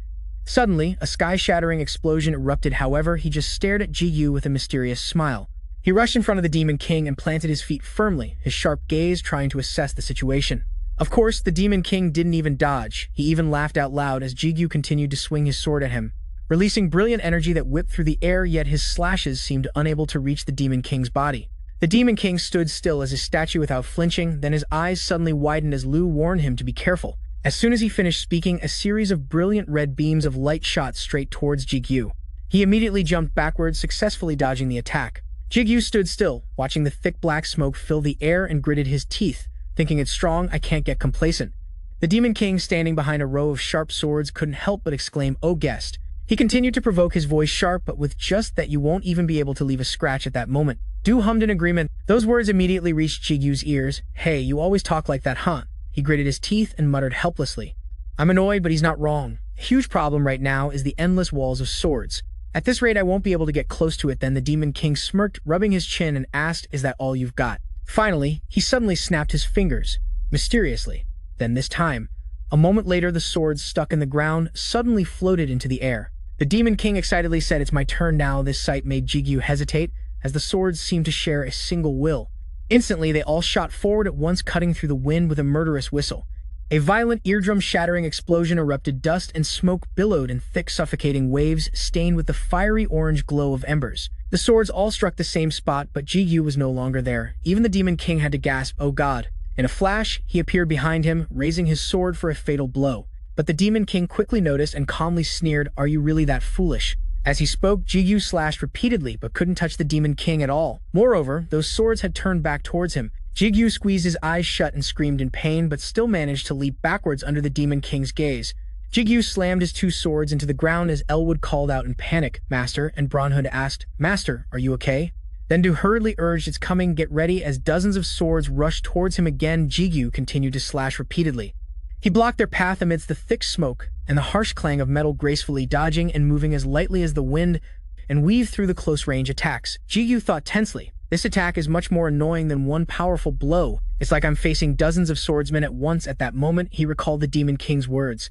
Suddenly, a sky-shattering explosion erupted. However, he just stared at Jigu with a mysterious smile. He rushed in front of the Demon King and planted his feet firmly, his sharp gaze trying to assess the situation. Of course, the Demon King didn't even dodge. He even laughed out loud as Jigu continued to swing his sword at him, releasing brilliant energy that whipped through the air, yet his slashes seemed unable to reach the Demon King's body. The Demon King stood still as a statue without flinching, then his eyes suddenly widened as Lu warned him to be careful. As soon as he finished speaking, a series of brilliant red beams of light shot straight towards Jigu. He immediately jumped backwards, successfully dodging the attack. Jigu stood still, watching the thick black smoke fill the air and gritted his teeth, thinking it's strong, I can't get complacent. The Demon King, standing behind a row of sharp swords, couldn't help but exclaim, "Oh, guest." He continued to provoke, his voice sharp, but with just that you won't even be able to leave a scratch at that moment. Du hummed in agreement. Those words immediately reached Jigu's ears. "Hey, you always talk like that, huh?" He gritted his teeth and muttered helplessly. "I'm annoyed, but he's not wrong. A huge problem right now is the endless walls of swords. At this rate, I won't be able to get close to it." Then the Demon King smirked, rubbing his chin, and asked, "Is that all you've got?" Finally, he suddenly snapped his fingers, mysteriously. Then this time, a moment later, the swords stuck in the ground suddenly floated into the air. The Demon King excitedly said, "It's my turn now." This sight made Jigu hesitate, as the swords seemed to share a single will. Instantly, they all shot forward at once, cutting through the wind with a murderous whistle. A violent, eardrum-shattering explosion erupted. Dust and smoke billowed in thick, suffocating waves, stained with the fiery orange glow of embers. The swords all struck the same spot, but Jigu was no longer there. Even the Demon King had to gasp, "Oh God." In a flash, he appeared behind him, raising his sword for a fatal blow. But the Demon King quickly noticed and calmly sneered, "Are you really that foolish?" As he spoke, Jigu slashed repeatedly but couldn't touch the Demon King at all. Moreover, those swords had turned back towards him. Jigu squeezed his eyes shut and screamed in pain, but still managed to leap backwards under the Demon King's gaze. Jigu slammed his two swords into the ground as Elwood called out in panic, "Master," and Bronhood asked, "Master, are you okay?" Then Du hurriedly urged, "It's coming, get ready." As dozens of swords rushed towards him again, Jigu continued to slash repeatedly. He blocked their path amidst the thick smoke and the harsh clang of metal, gracefully dodging and moving as lightly as the wind, and weaved through the close-range attacks. Jigu thought tensely, "This attack is much more annoying than one powerful blow. It's like I'm facing dozens of swordsmen at once." At that moment, he recalled the Demon King's words.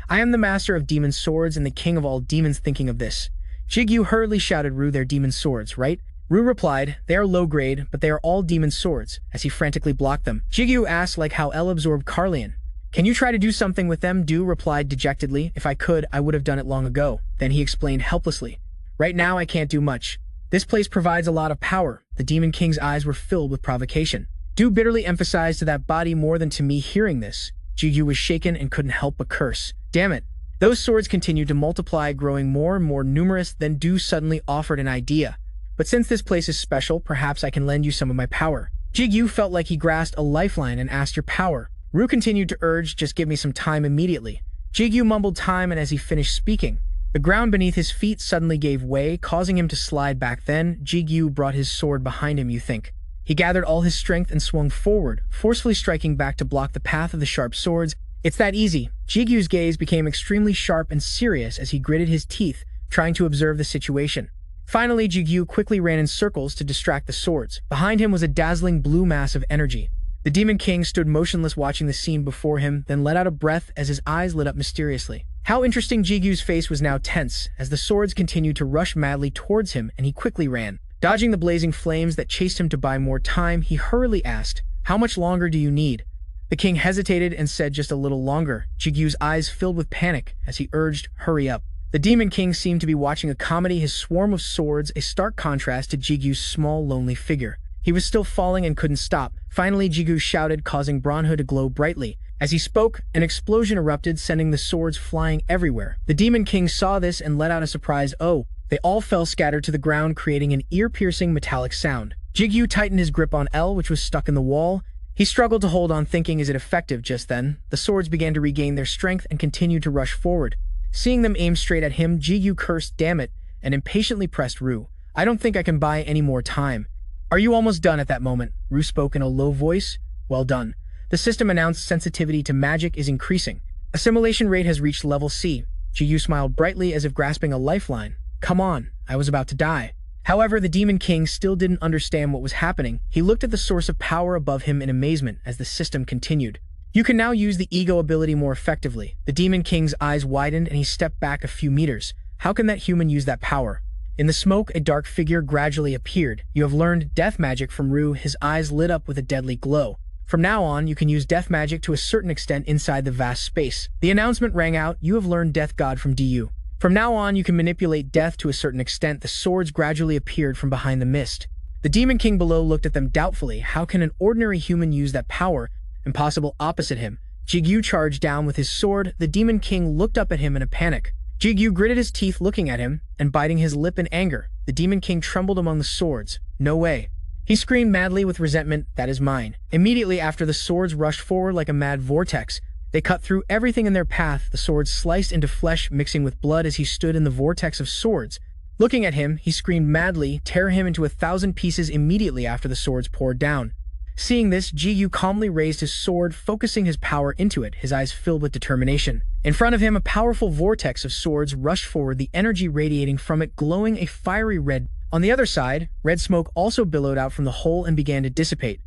"I am the master of demon swords and the king of all demons." Thinking of this, Jigu hurriedly shouted, "Ru, they're demon swords, right?" Ru replied, "They are low-grade, but they are all demon swords," as he frantically blocked them. Jigu asked, "Like how El absorbed Carlion. Can you try to do something with them?" Du replied dejectedly, "If I could, I would have done it long ago." Then he explained helplessly, "Right now I can't do much. This place provides a lot of power." The Demon King's eyes were filled with provocation. Du bitterly emphasized, "To that body more than to me." Hearing this, Jigu was shaken and couldn't help but curse. Damn it. Those swords continued to multiply, growing more and more numerous. Then Du suddenly offered an idea. "But since this place is special, perhaps I can lend you some of my power." Jigu felt like he grasped a lifeline and asked, "Your power?" Ru continued to urge, "Just give me some time immediately." Jigu mumbled time, and as he finished speaking, the ground beneath his feet suddenly gave way, causing him to slide back. Then Jigu brought his sword behind him, you think. He gathered all his strength and swung forward, forcefully striking back to block the path of the sharp swords. "It's that easy." Jigu's gaze became extremely sharp and serious as he gritted his teeth, trying to observe the situation. Finally, Jigu quickly ran in circles to distract the swords. Behind him was a dazzling blue mass of energy. The Demon King stood motionless, watching the scene before him, then let out a breath as his eyes lit up mysteriously. How interesting. Jigu's face was now tense as the swords continued to rush madly towards him, and he quickly ran. Dodging the blazing flames that chased him to buy more time, he hurriedly asked, "How much longer do you need?" The king hesitated and said, "Just a little longer." Jigu's eyes filled with panic as he urged, "Hurry up." The Demon King seemed to be watching a comedy, his swarm of swords a stark contrast to Jigu's small, lonely figure. He was still falling and couldn't stop. Finally, Jigu shouted, causing Bronhood to glow brightly. As he spoke, an explosion erupted, sending the swords flying everywhere. The Demon King saw this and let out a surprised "Oh!" They all fell scattered to the ground, creating an ear-piercing metallic sound. Jigu tightened his grip on El, which was stuck in the wall. He struggled to hold on, thinking, is it effective? Just then, the swords began to regain their strength and continued to rush forward. Seeing them aim straight at him, Jigu cursed, "Damn it," and impatiently pressed Ru. "I don't think I can buy any more time." "Are you almost done?" At that moment, Ru spoke in a low voice. "Well done." The system announced sensitivity to magic is increasing. Assimilation rate has reached level C. Jigu smiled brightly as if grasping a lifeline. "Come on, I was about to die." However, the Demon King still didn't understand what was happening. He looked at the source of power above him in amazement as the system continued. "You can now use the ego ability more effectively." The Demon King's eyes widened and he stepped back a few meters. How can that human use that power? In the smoke, a dark figure gradually appeared. "You have learned death magic from Ru." His eyes lit up with a deadly glow. "From now on, you can use death magic to a certain extent inside the vast space." The announcement rang out, "You have learned Death God from Du. From now on, you can manipulate death to a certain extent." The swords gradually appeared from behind the mist. The The Demon King below looked at them doubtfully. How can an ordinary human use that power? Impossible. Opposite him, Jigu charged down with his sword. The Demon King looked up at him in a panic. Jigu gritted his teeth looking at him and biting his lip in anger. The Demon King trembled among the swords. No way. He screamed madly with resentment. That is mine. Immediately after, the swords rushed forward like a mad vortex. They cut through everything in their path. The swords sliced into flesh, mixing with blood as he stood in the vortex of swords. Looking at him, he screamed madly, tear him into 1,000 pieces. Immediately after, the swords poured down. Seeing this, Jigu calmly raised his sword, focusing his power into it, his eyes filled with determination. In front of him, a powerful vortex of swords rushed forward, the energy radiating from it glowing a fiery red. On the other side, red smoke also billowed out from the hole and began to dissipate.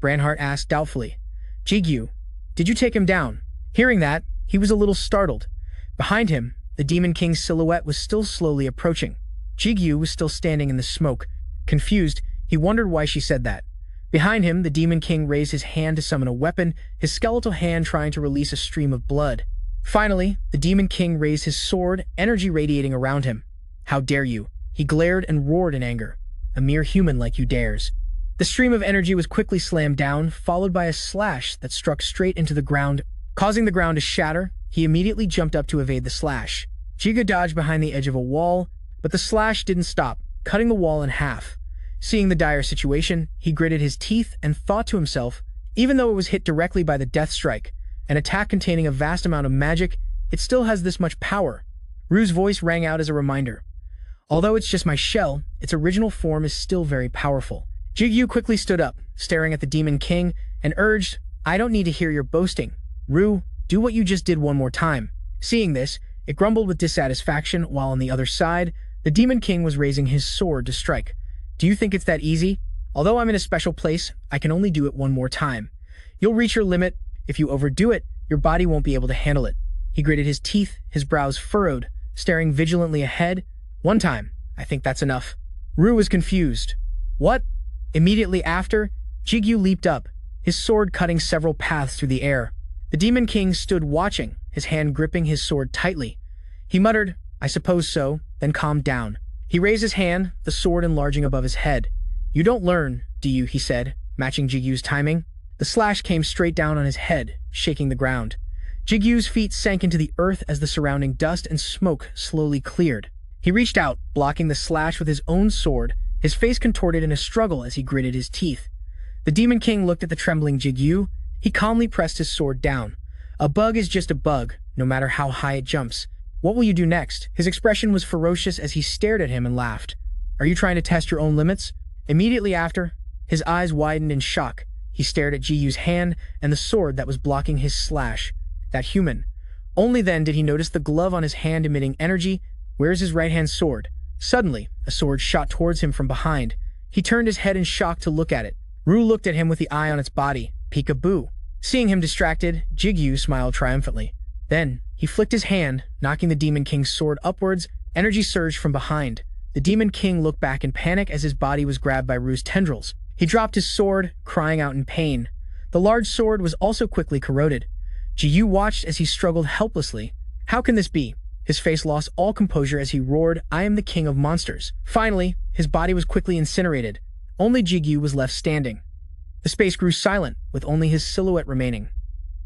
Branhart asked doubtfully, Jigu, did you take him down? Hearing that, he was a little startled. Behind him, the Demon King's silhouette was still slowly approaching. Jigu was still standing in the smoke. Confused, he wondered why she said that. Behind him, the Demon King raised his hand to summon a weapon, his skeletal hand trying to release a stream of blood. Finally, the Demon King raised his sword, energy radiating around him. How dare you? He glared and roared in anger. A mere human like you dares. The stream of energy was quickly slammed down, followed by a slash that struck straight into the ground, causing the ground to shatter. He immediately jumped up to evade the slash. Jigu dodged behind the edge of a wall, but the slash didn't stop, cutting the wall in half. Seeing the dire situation, he gritted his teeth and thought to himself, even though it was hit directly by the death strike, an attack containing a vast amount of magic, it still has this much power. Rue's voice rang out as a reminder. Although it's just my shell, its original form is still very powerful. Jigu quickly stood up, staring at the Demon King, and urged, I don't need to hear your boasting. Rue, do what you just did one more time. Seeing this, it grumbled with dissatisfaction, while on the other side, the Demon King was raising his sword to strike. Do you think it's that easy? Although I'm in a special place, I can only do it one more time. You'll reach your limit. If you overdo it, your body won't be able to handle it. He gritted his teeth, his brows furrowed, staring vigilantly ahead. One time. I think that's enough. Rue was confused. What? Immediately after, Jigu leaped up, his sword cutting several paths through the air. The Demon King stood watching, his hand gripping his sword tightly. He muttered, I suppose so, then calmed down. He raised his hand, the sword enlarging above his head. You don't learn, do you? He said, matching Jigu's timing. The slash came straight down on his head, shaking the ground. Jigu's feet sank into the earth as the surrounding dust and smoke slowly cleared. He reached out, blocking the slash with his own sword, his face contorted in a struggle as he gritted his teeth. The Demon King looked at the trembling Jigu. He calmly pressed his sword down. A bug is just a bug, no matter how high it jumps. What will you do next? His expression was ferocious as he stared at him and laughed. Are you trying to test your own limits? Immediately after, his eyes widened in shock. He stared at Jigu's hand and the sword that was blocking his slash. That human. Only then did he notice the glove on his hand emitting energy. Where's his right-hand sword? Suddenly, a sword shot towards him from behind. He turned his head in shock to look at it. Rue looked at him with the eye on its body. Peekaboo. Seeing him distracted, Jigu smiled triumphantly. Then, he flicked his hand, knocking the Demon King's sword upwards. Energy surged from behind. The Demon King looked back in panic as his body was grabbed by Rue's tendrils. He dropped his sword, crying out in pain. The large sword was also quickly corroded. Jigu watched as he struggled helplessly. How can this be? His face lost all composure as he roared, I am the king of monsters. Finally, his body was quickly incinerated. Only Jigu was left standing. The space grew silent, with only his silhouette remaining.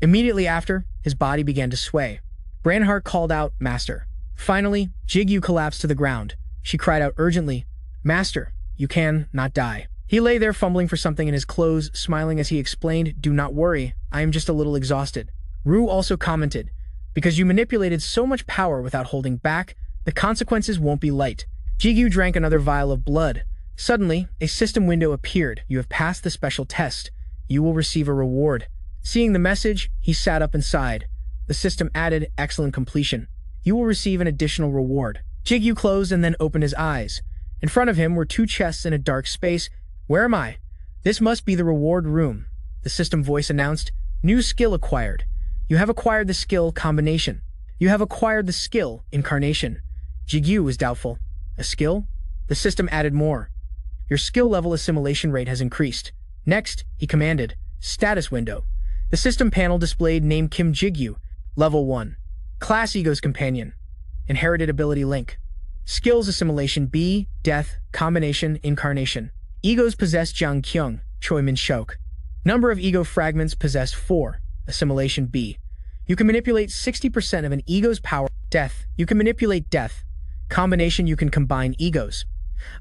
Immediately after, his body began to sway. Branhart called out, Master. Finally, Jigu collapsed to the ground. She cried out urgently, Master, you can not die. He lay there fumbling for something in his clothes, smiling as he explained, Do not worry, I am just a little exhausted. Rue also commented, Because you manipulated so much power without holding back, the consequences won't be light. Jigu drank another vial of blood. Suddenly, a system window appeared. You have passed the special test. You will receive a reward. Seeing the message, he sat up and sighed. The system added, Excellent completion. You will receive an additional reward. Jigu closed and then opened his eyes. In front of him were two chests in a dark space. Where am I? This must be the reward room. The system voice announced, New skill acquired. You have acquired the skill combination. You have acquired the skill incarnation. Jigu was doubtful. A skill? The system added more. Your skill level assimilation rate has increased. Next, he commanded, Status window. The system panel displayed name Kim Jigu, level 1. Class Ego's Companion. Inherited ability link. Skills assimilation B, death, combination, incarnation. Egos possessed Jiang Kyung, Choi Min Shok. Number of ego fragments possessed 4. Assimilation B. You can manipulate 60% of an ego's power. Death. You can manipulate death. Combination. You can combine egos.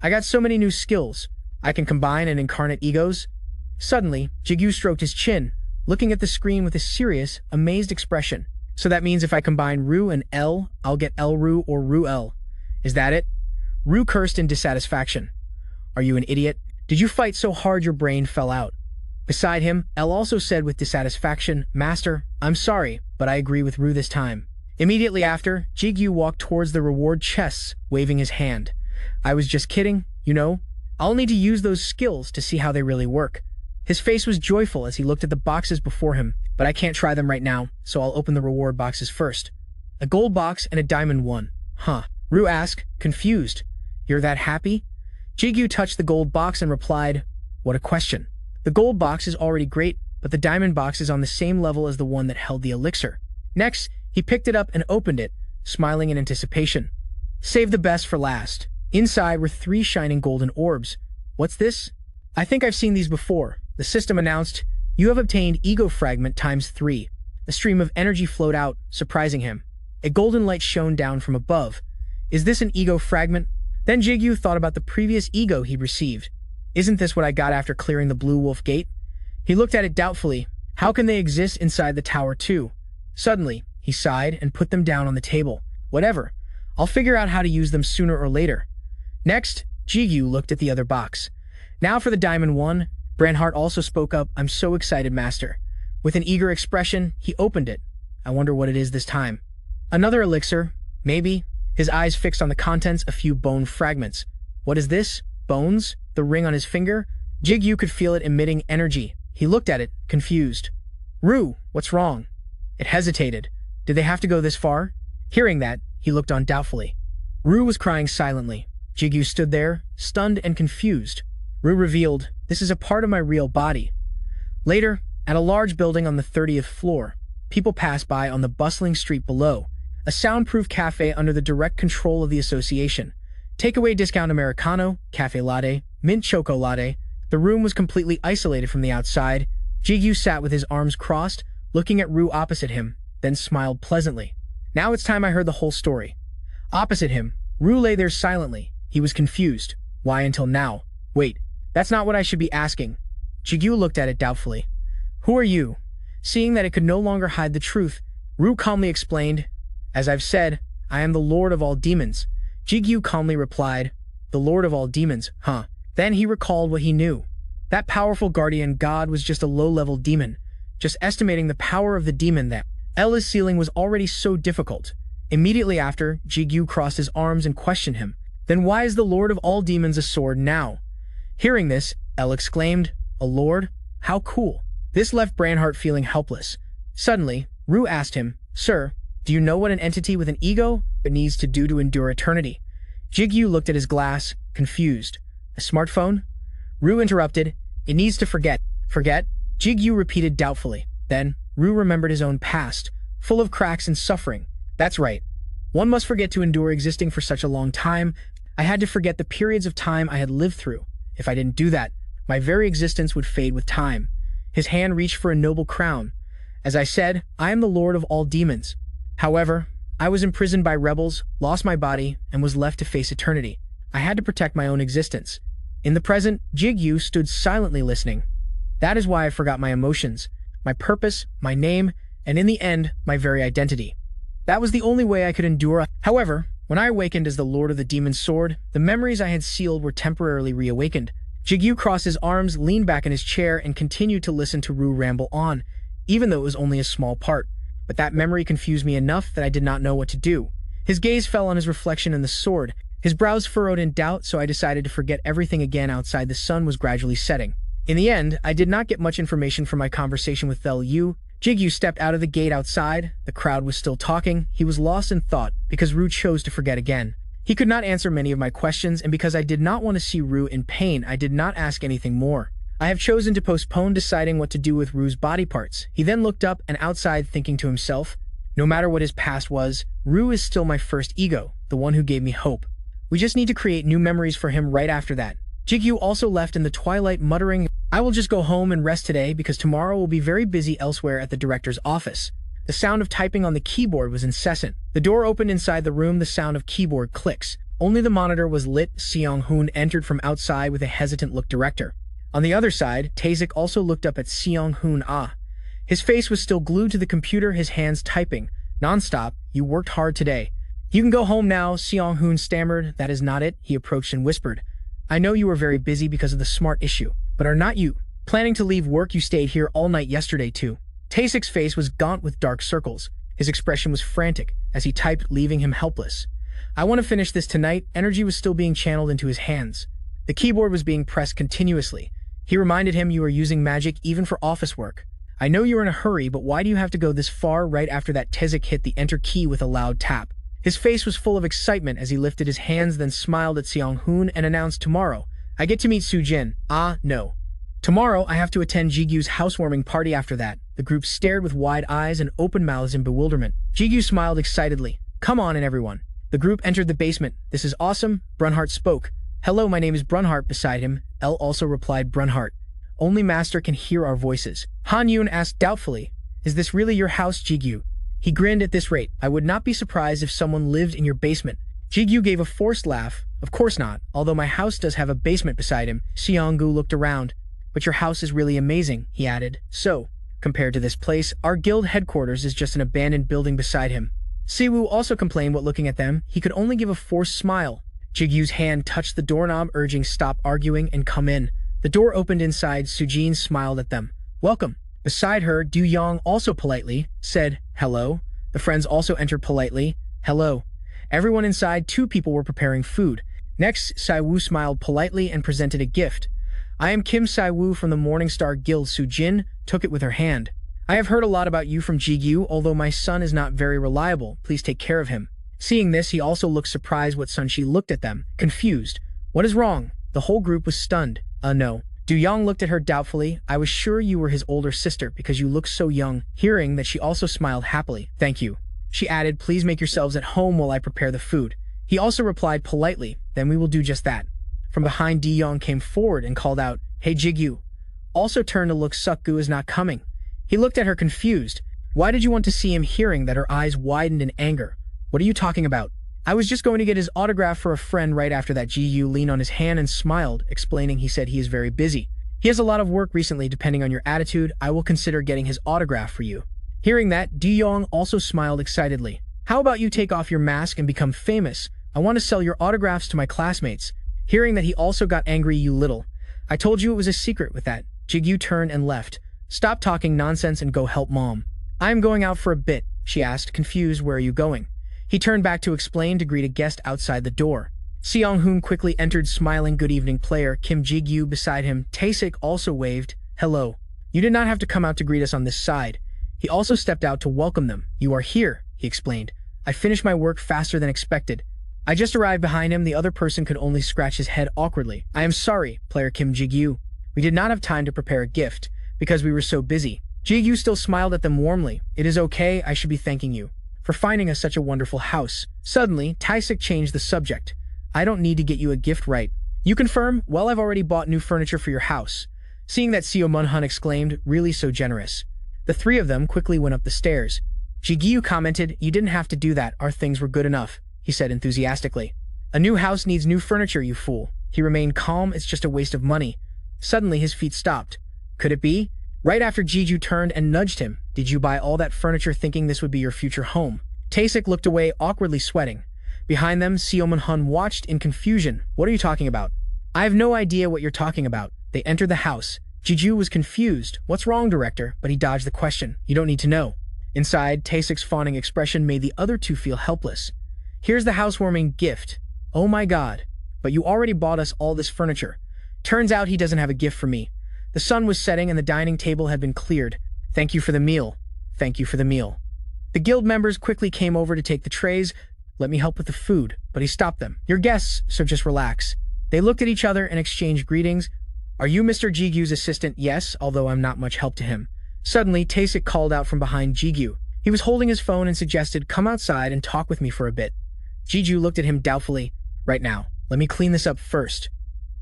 I got so many new skills. I can combine and incarnate egos. Suddenly, Jigu stroked his chin, looking at the screen with a serious, amazed expression. So that means if I combine Ru and L, I'll get L-Ru or Ru-L. Is that it? Ru cursed in dissatisfaction. Are you an idiot? Did you fight so hard your brain fell out? Beside him, L also said with dissatisfaction, Master, I'm sorry, but I agree with Ru this time. Immediately after, Jigu walked towards the reward chests, waving his hand. I was just kidding, you know. I'll need to use those skills to see how they really work. His face was joyful as he looked at the boxes before him, but I can't try them right now, so I'll open the reward boxes first. A gold box and a diamond one. Huh. Ru asked, confused. You're that happy? Jigu touched the gold box and replied, What a question. The gold box is already great, but the diamond box is on the same level as the one that held the elixir. Next, he picked it up and opened it, smiling in anticipation. Save the best for last. Inside were 3 shining golden orbs. What's this? I think I've seen these before. The system announced, You have obtained Ego Fragment ×3. A stream of energy flowed out, surprising him. A golden light shone down from above. Is this an Ego Fragment? Then Jigu thought about the previous ego he'd received. Isn't this what I got after clearing the Blue Wolf Gate? He looked at it doubtfully. How can they exist inside the tower too? Suddenly, he sighed and put them down on the table. Whatever. I'll figure out how to use them sooner or later. Next, Jigu looked at the other box. Now for the diamond one. Branhart also spoke up. I'm so excited, Master. With an eager expression, he opened it. I wonder what it is this time. Another elixir. Maybe. His eyes fixed on the contents, a few bone fragments. What is this? Bones? The ring on his finger? Jigu could feel it emitting energy. He looked at it, confused. Ru, what's wrong? It hesitated. Did they have to go this far? Hearing that, he looked on doubtfully. Ru was crying silently. Jigu stood there, stunned and confused. Ru revealed, This is a part of my real body. Later, at a large building on the 30th floor, people passed by on the bustling street below, a soundproof cafe under the direct control of the association. Takeaway discount Americano, cafe latte, mint choco latte. The room was completely isolated from the outside. Jigu sat with his arms crossed, looking at Ru opposite him, then smiled pleasantly. Now it's time I heard the whole story. Opposite him, Ru lay there silently. He was confused. Why until now? Wait, that's not what I should be asking. Jigu looked at it doubtfully. Who are you? Seeing that it could no longer hide the truth, Ru calmly explained, As I've said, I am the Lord of all demons. Jigu calmly replied, The Lord of all demons, huh? Then he recalled what he knew. That powerful guardian god was just a low-level demon, just estimating the power of the demon that Ella's ceiling was already so difficult. Immediately after, Jigu crossed his arms and questioned him. Then why is the Lord of all demons a sword now? Hearing this, El exclaimed, A lord? How cool. This left Branhart feeling helpless. Suddenly, Ru asked him, Sir, do you know what an entity with an ego needs to do to endure eternity? Jigu looked at his glass, confused. A smartphone? Ru interrupted, It needs to forget. Forget? Jigu repeated doubtfully. Then, Ru remembered his own past, full of cracks and suffering. That's right. One must forget to endure existing for such a long time. I had to forget the periods of time I had lived through. If I didn't do that, my very existence would fade with time. His hand reached for a noble crown. As I said, I am the Lord of all demons. However, I was imprisoned by rebels, lost my body, and was left to face eternity. I had to protect my own existence. In the present, Jigu stood silently listening. That is why I forgot my emotions, my purpose, my name, and in the end, my very identity. That was the only way I could endure. However, when I awakened as the Lord of the Demon Sword, the memories I had sealed were temporarily reawakened. Jigu crossed his arms, leaned back in his chair, and continued to listen to Ru ramble on, even though it was only a small part. But that memory confused me enough that I did not know what to do. His gaze fell on his reflection in the sword. His brows furrowed in doubt, so I decided to forget everything again outside. The sun was gradually setting. In the end, I did not get much information from my conversation with LVL. Jigu stepped out of the gate outside. The crowd was still talking. He was lost in thought because Ru chose to forget again. He could not answer many of my questions, and because I did not want to see Ru in pain, I did not ask anything more. I have chosen to postpone deciding what to do with Ru's body parts. He then looked up and outside, thinking to himself, no matter what his past was, Ru is still my first ego, the one who gave me hope. We just need to create new memories for him right after that. Jigu also left in the twilight, muttering, "I will just go home and rest today because tomorrow will be very busy elsewhere at the director's office." The sound of typing on the keyboard was incessant. The door opened inside the room, the sound of keyboard clicks. Only the monitor was lit. Seong-hoon entered from outside with a hesitant look. Director. On the other side, Tae-sik also looked up at Seong-hoon. His face was still glued to the computer, his hands typing. "Non-stop, you worked hard today." "You can go home now," Seong-hoon stammered. "That is not it," he approached and whispered. "I know you were very busy because of the smart issue, but are not you planning to leave work? You stayed here all night yesterday too." Tae-sik's face was gaunt with dark circles. His expression was frantic as he typed, leaving him helpless. "I want to finish this tonight." Energy was still being channeled into his hands. The keyboard was being pressed continuously. He reminded him, "You are using magic even for office work. I know you're in a hurry, but why do you have to go this far?" Right after that, Tae-sik hit the enter key with a loud tap. His face was full of excitement as he lifted his hands, then smiled at Seong-hoon and announced, "Tomorrow, I get to meet Soo-jin." No. "Tomorrow, I have to attend Jigu's housewarming party after that." The group stared with wide eyes and open mouths in bewilderment. Jigu smiled excitedly. "Come on in, everyone." The group entered the basement. "This is awesome." Brunhart spoke. "Hello, my name is Brunhart." Beside him, L also replied, "Brunhart. Only Master can hear our voices." Han Yoon asked doubtfully, "Is this really your house, Jigu?" He grinned. "At this rate, I would not be surprised if someone lived in your basement." Jigu gave a forced laugh. "Of course not, although my house does have a basement." Beside him, Seong-gu looked around. "But your house is really amazing," he added. "So, compared to this place, our guild headquarters is just an abandoned building." Beside him, Siwoo also complained, but looking at them, he could only give a forced smile. Jigu's hand touched the doorknob, urging, "Stop arguing and come in." The door opened. Inside, Soo-jin smiled at them. "Welcome." Beside her, Du-young also politely said, "Hello." The friends also entered politely. "Hello." Everyone inside, 2 people were preparing food. Next, Siwoo smiled politely and presented a gift. "I am Kim Siwoo from the Morningstar Guild." Soo-jin took it with her hand. "I have heard a lot about you from Jigu, although my son is not very reliable. Please take care of him." Seeing this, he also looked surprised. "What son?" She looked at them, confused. "What is wrong?" The whole group was stunned. No." Du-young looked at her doubtfully. "I was sure you were his older sister because you look so young." Hearing that, she also smiled happily. "Thank you." She added, "Please make yourselves at home while I prepare the food." He also replied politely, "Then we will do just that." From behind, Du-young came forward and called out, "Hey, Jigu." Also turned to look. Suk-gu is not coming. He looked at her confused. "Why did you want to see him?" Hearing that, her eyes widened in anger. "What are you talking about?" "I was just going to get his autograph for a friend." Right after that, Jigu leaned on his hand and smiled, explaining, he said he is very busy. He has a lot of work recently. Depending on your attitude, I will consider getting his autograph for you. Hearing that, Du-young also smiled excitedly. "How about you take off your mask and become famous? I want to sell your autographs to my classmates." Hearing that, he also got angry. "You little. I told you it was a secret." With that, Jigu turned and left. "Stop talking nonsense and go help mom." "I am going out for a bit," she asked, confused. "Where are you going?" He turned back to explain to greet a guest outside the door. Seong-hoon quickly entered, smiling. "Good evening, player Kim." Jigu beside him, Tae-sik also waved. "Hello. You did not have to come out to greet us on this side." He also stepped out to welcome them. "You are here," he explained. "I finished my work faster than expected." I just arrived. Behind him, the other person could only scratch his head awkwardly. "I am sorry, player Kim." Jigu. "We did not have time to prepare a gift because we were so busy." Jigu still smiled at them warmly. "It is okay. I should be thanking you for finding us such a wonderful house." Suddenly, Tae-sik changed the subject. "I don't need to get you a gift, right?" "You confirm?" "Well, I've already bought new furniture for your house." Seeing that, Seo Munhun exclaimed, "Really so generous." The 3 of them quickly went up the stairs. Jigu commented, "You didn't have to do that. Our things were good enough," he said enthusiastically. "A new house needs new furniture, you fool." He remained calm. "It's just a waste of money." Suddenly, his feet stopped. Could it be? Right after, Jigu turned and nudged him. "Did you buy all that furniture thinking this would be your future home?" Tae-sik looked away, awkwardly sweating. Behind them, Seo Mun-hun watched in confusion. "What are you talking about?" "I have no idea what you're talking about." They entered the house. Jigu was confused. "What's wrong, director?" But he dodged the question. "You don't need to know." Inside, Tae-sik's fawning expression made the other 2 feel helpless. "Here's the housewarming gift." "Oh my god. But you already bought us all this furniture." Turns out he doesn't have a gift for me. The sun was setting and the dining table had been cleared. "Thank you for the meal." "Thank you for the meal." The guild members quickly came over to take the trays. "Let me help with the food." But he stopped them. "You're guests, so just relax." They looked at each other and exchanged greetings. "Are you Mr. Jigu's assistant?" "Yes, although I'm not much help to him." Suddenly, Tae-sik called out from behind Jigu. He was holding his phone and suggested, "Come outside and talk with me for a bit." Jigu looked at him doubtfully. "Right now. Let me clean this up first."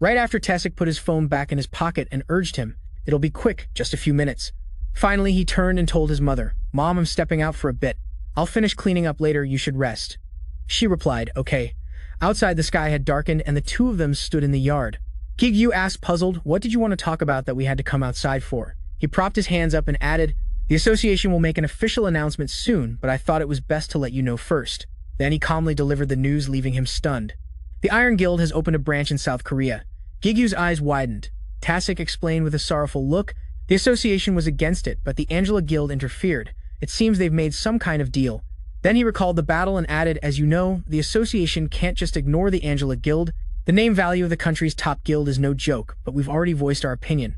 Right after Tessic put his phone back in his pocket and urged him, "It'll be quick, just a few minutes." Finally, he turned and told his mother, "Mom, I'm stepping out for a bit. I'll finish cleaning up later, you should rest." She replied, "Okay." Outside, the sky had darkened and the two of them stood in the yard. Jigu asked, puzzled, "What did you want to talk about that we had to come outside for?" He propped his hands up and added, "The association will make an official announcement soon, but I thought it was best to let you know first." Then he calmly delivered the news, leaving him stunned. "The Iron Guild has opened a branch in South Korea." Gigu's eyes widened. Tessic explained with a sorrowful look, "The association was against it, but the Angela Guild interfered. It seems they've made some kind of deal." Then he recalled the battle and added, "As you know, the association can't just ignore the Angela Guild. The name value of the country's top guild is no joke, but we've already voiced our opinion."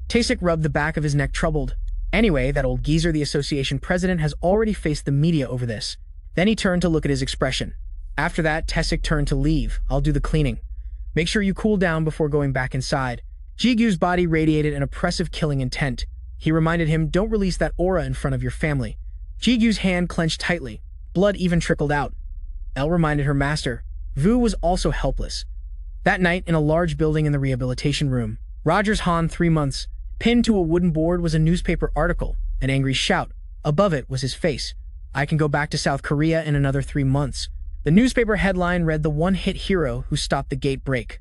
Tessic rubbed the back of his neck, troubled. Anyway, that old geezer, the association president, has already faced the media over this. Then he turned to look at his expression. After that, Tessic turned to leave. "I'll do the cleaning. Make sure you cool down before going back inside." Jigu's body radiated an oppressive killing intent. He reminded him, "Don't release that aura in front of your family." Jigu's hand clenched tightly. Blood even trickled out. Elle reminded her master. Vu was also helpless. That night, in a large building in the rehabilitation room, Rogers Han, 3 months. Pinned to a wooden board was a newspaper article, an angry shout. Above it was his face. "I can go back to South Korea in another 3 months." The newspaper headline read, "The one-hit hero who stopped the gate break.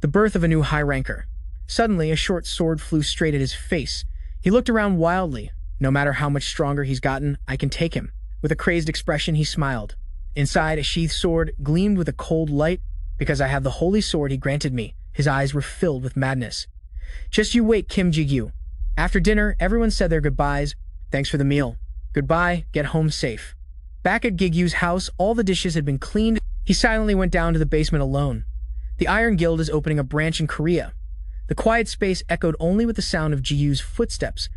The birth of a new high ranker." Suddenly, a short sword flew straight at his face. He looked around wildly. "No matter how much stronger he's gotten, I can take him." With a crazed expression, he smiled. Inside, a sheathed sword gleamed with a cold light. "Because I have the holy sword he granted me." His eyes were filled with madness. "Just you wait, Kim Jigu." After dinner, everyone said their goodbyes. "Thanks for the meal." "Goodbye, get home safe." Back at Gigu's house, all the dishes had been cleaned. He silently went down to the basement alone. The Iron Guild is opening a branch in Korea. The quiet space echoed only with the sound of Jigu's footsteps.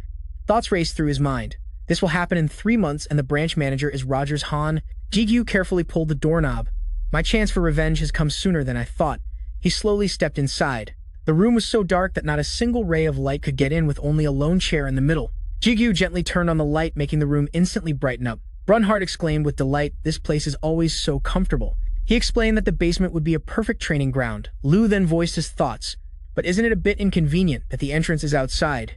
Thoughts raced through his mind. This will happen in 3 months, and the branch manager is Rogers Han. Jigu carefully pulled the doorknob. "My chance for revenge has come sooner than I thought." He slowly stepped inside. The room was so dark that not a single ray of light could get in, with only a lone chair in the middle. Jigu gently turned on the light, making the room instantly brighten up. Brunhart exclaimed with delight, "This place is always so comfortable." He explained that the basement would be a perfect training ground. Lu then voiced his thoughts. "But isn't it a bit inconvenient that the entrance is outside?"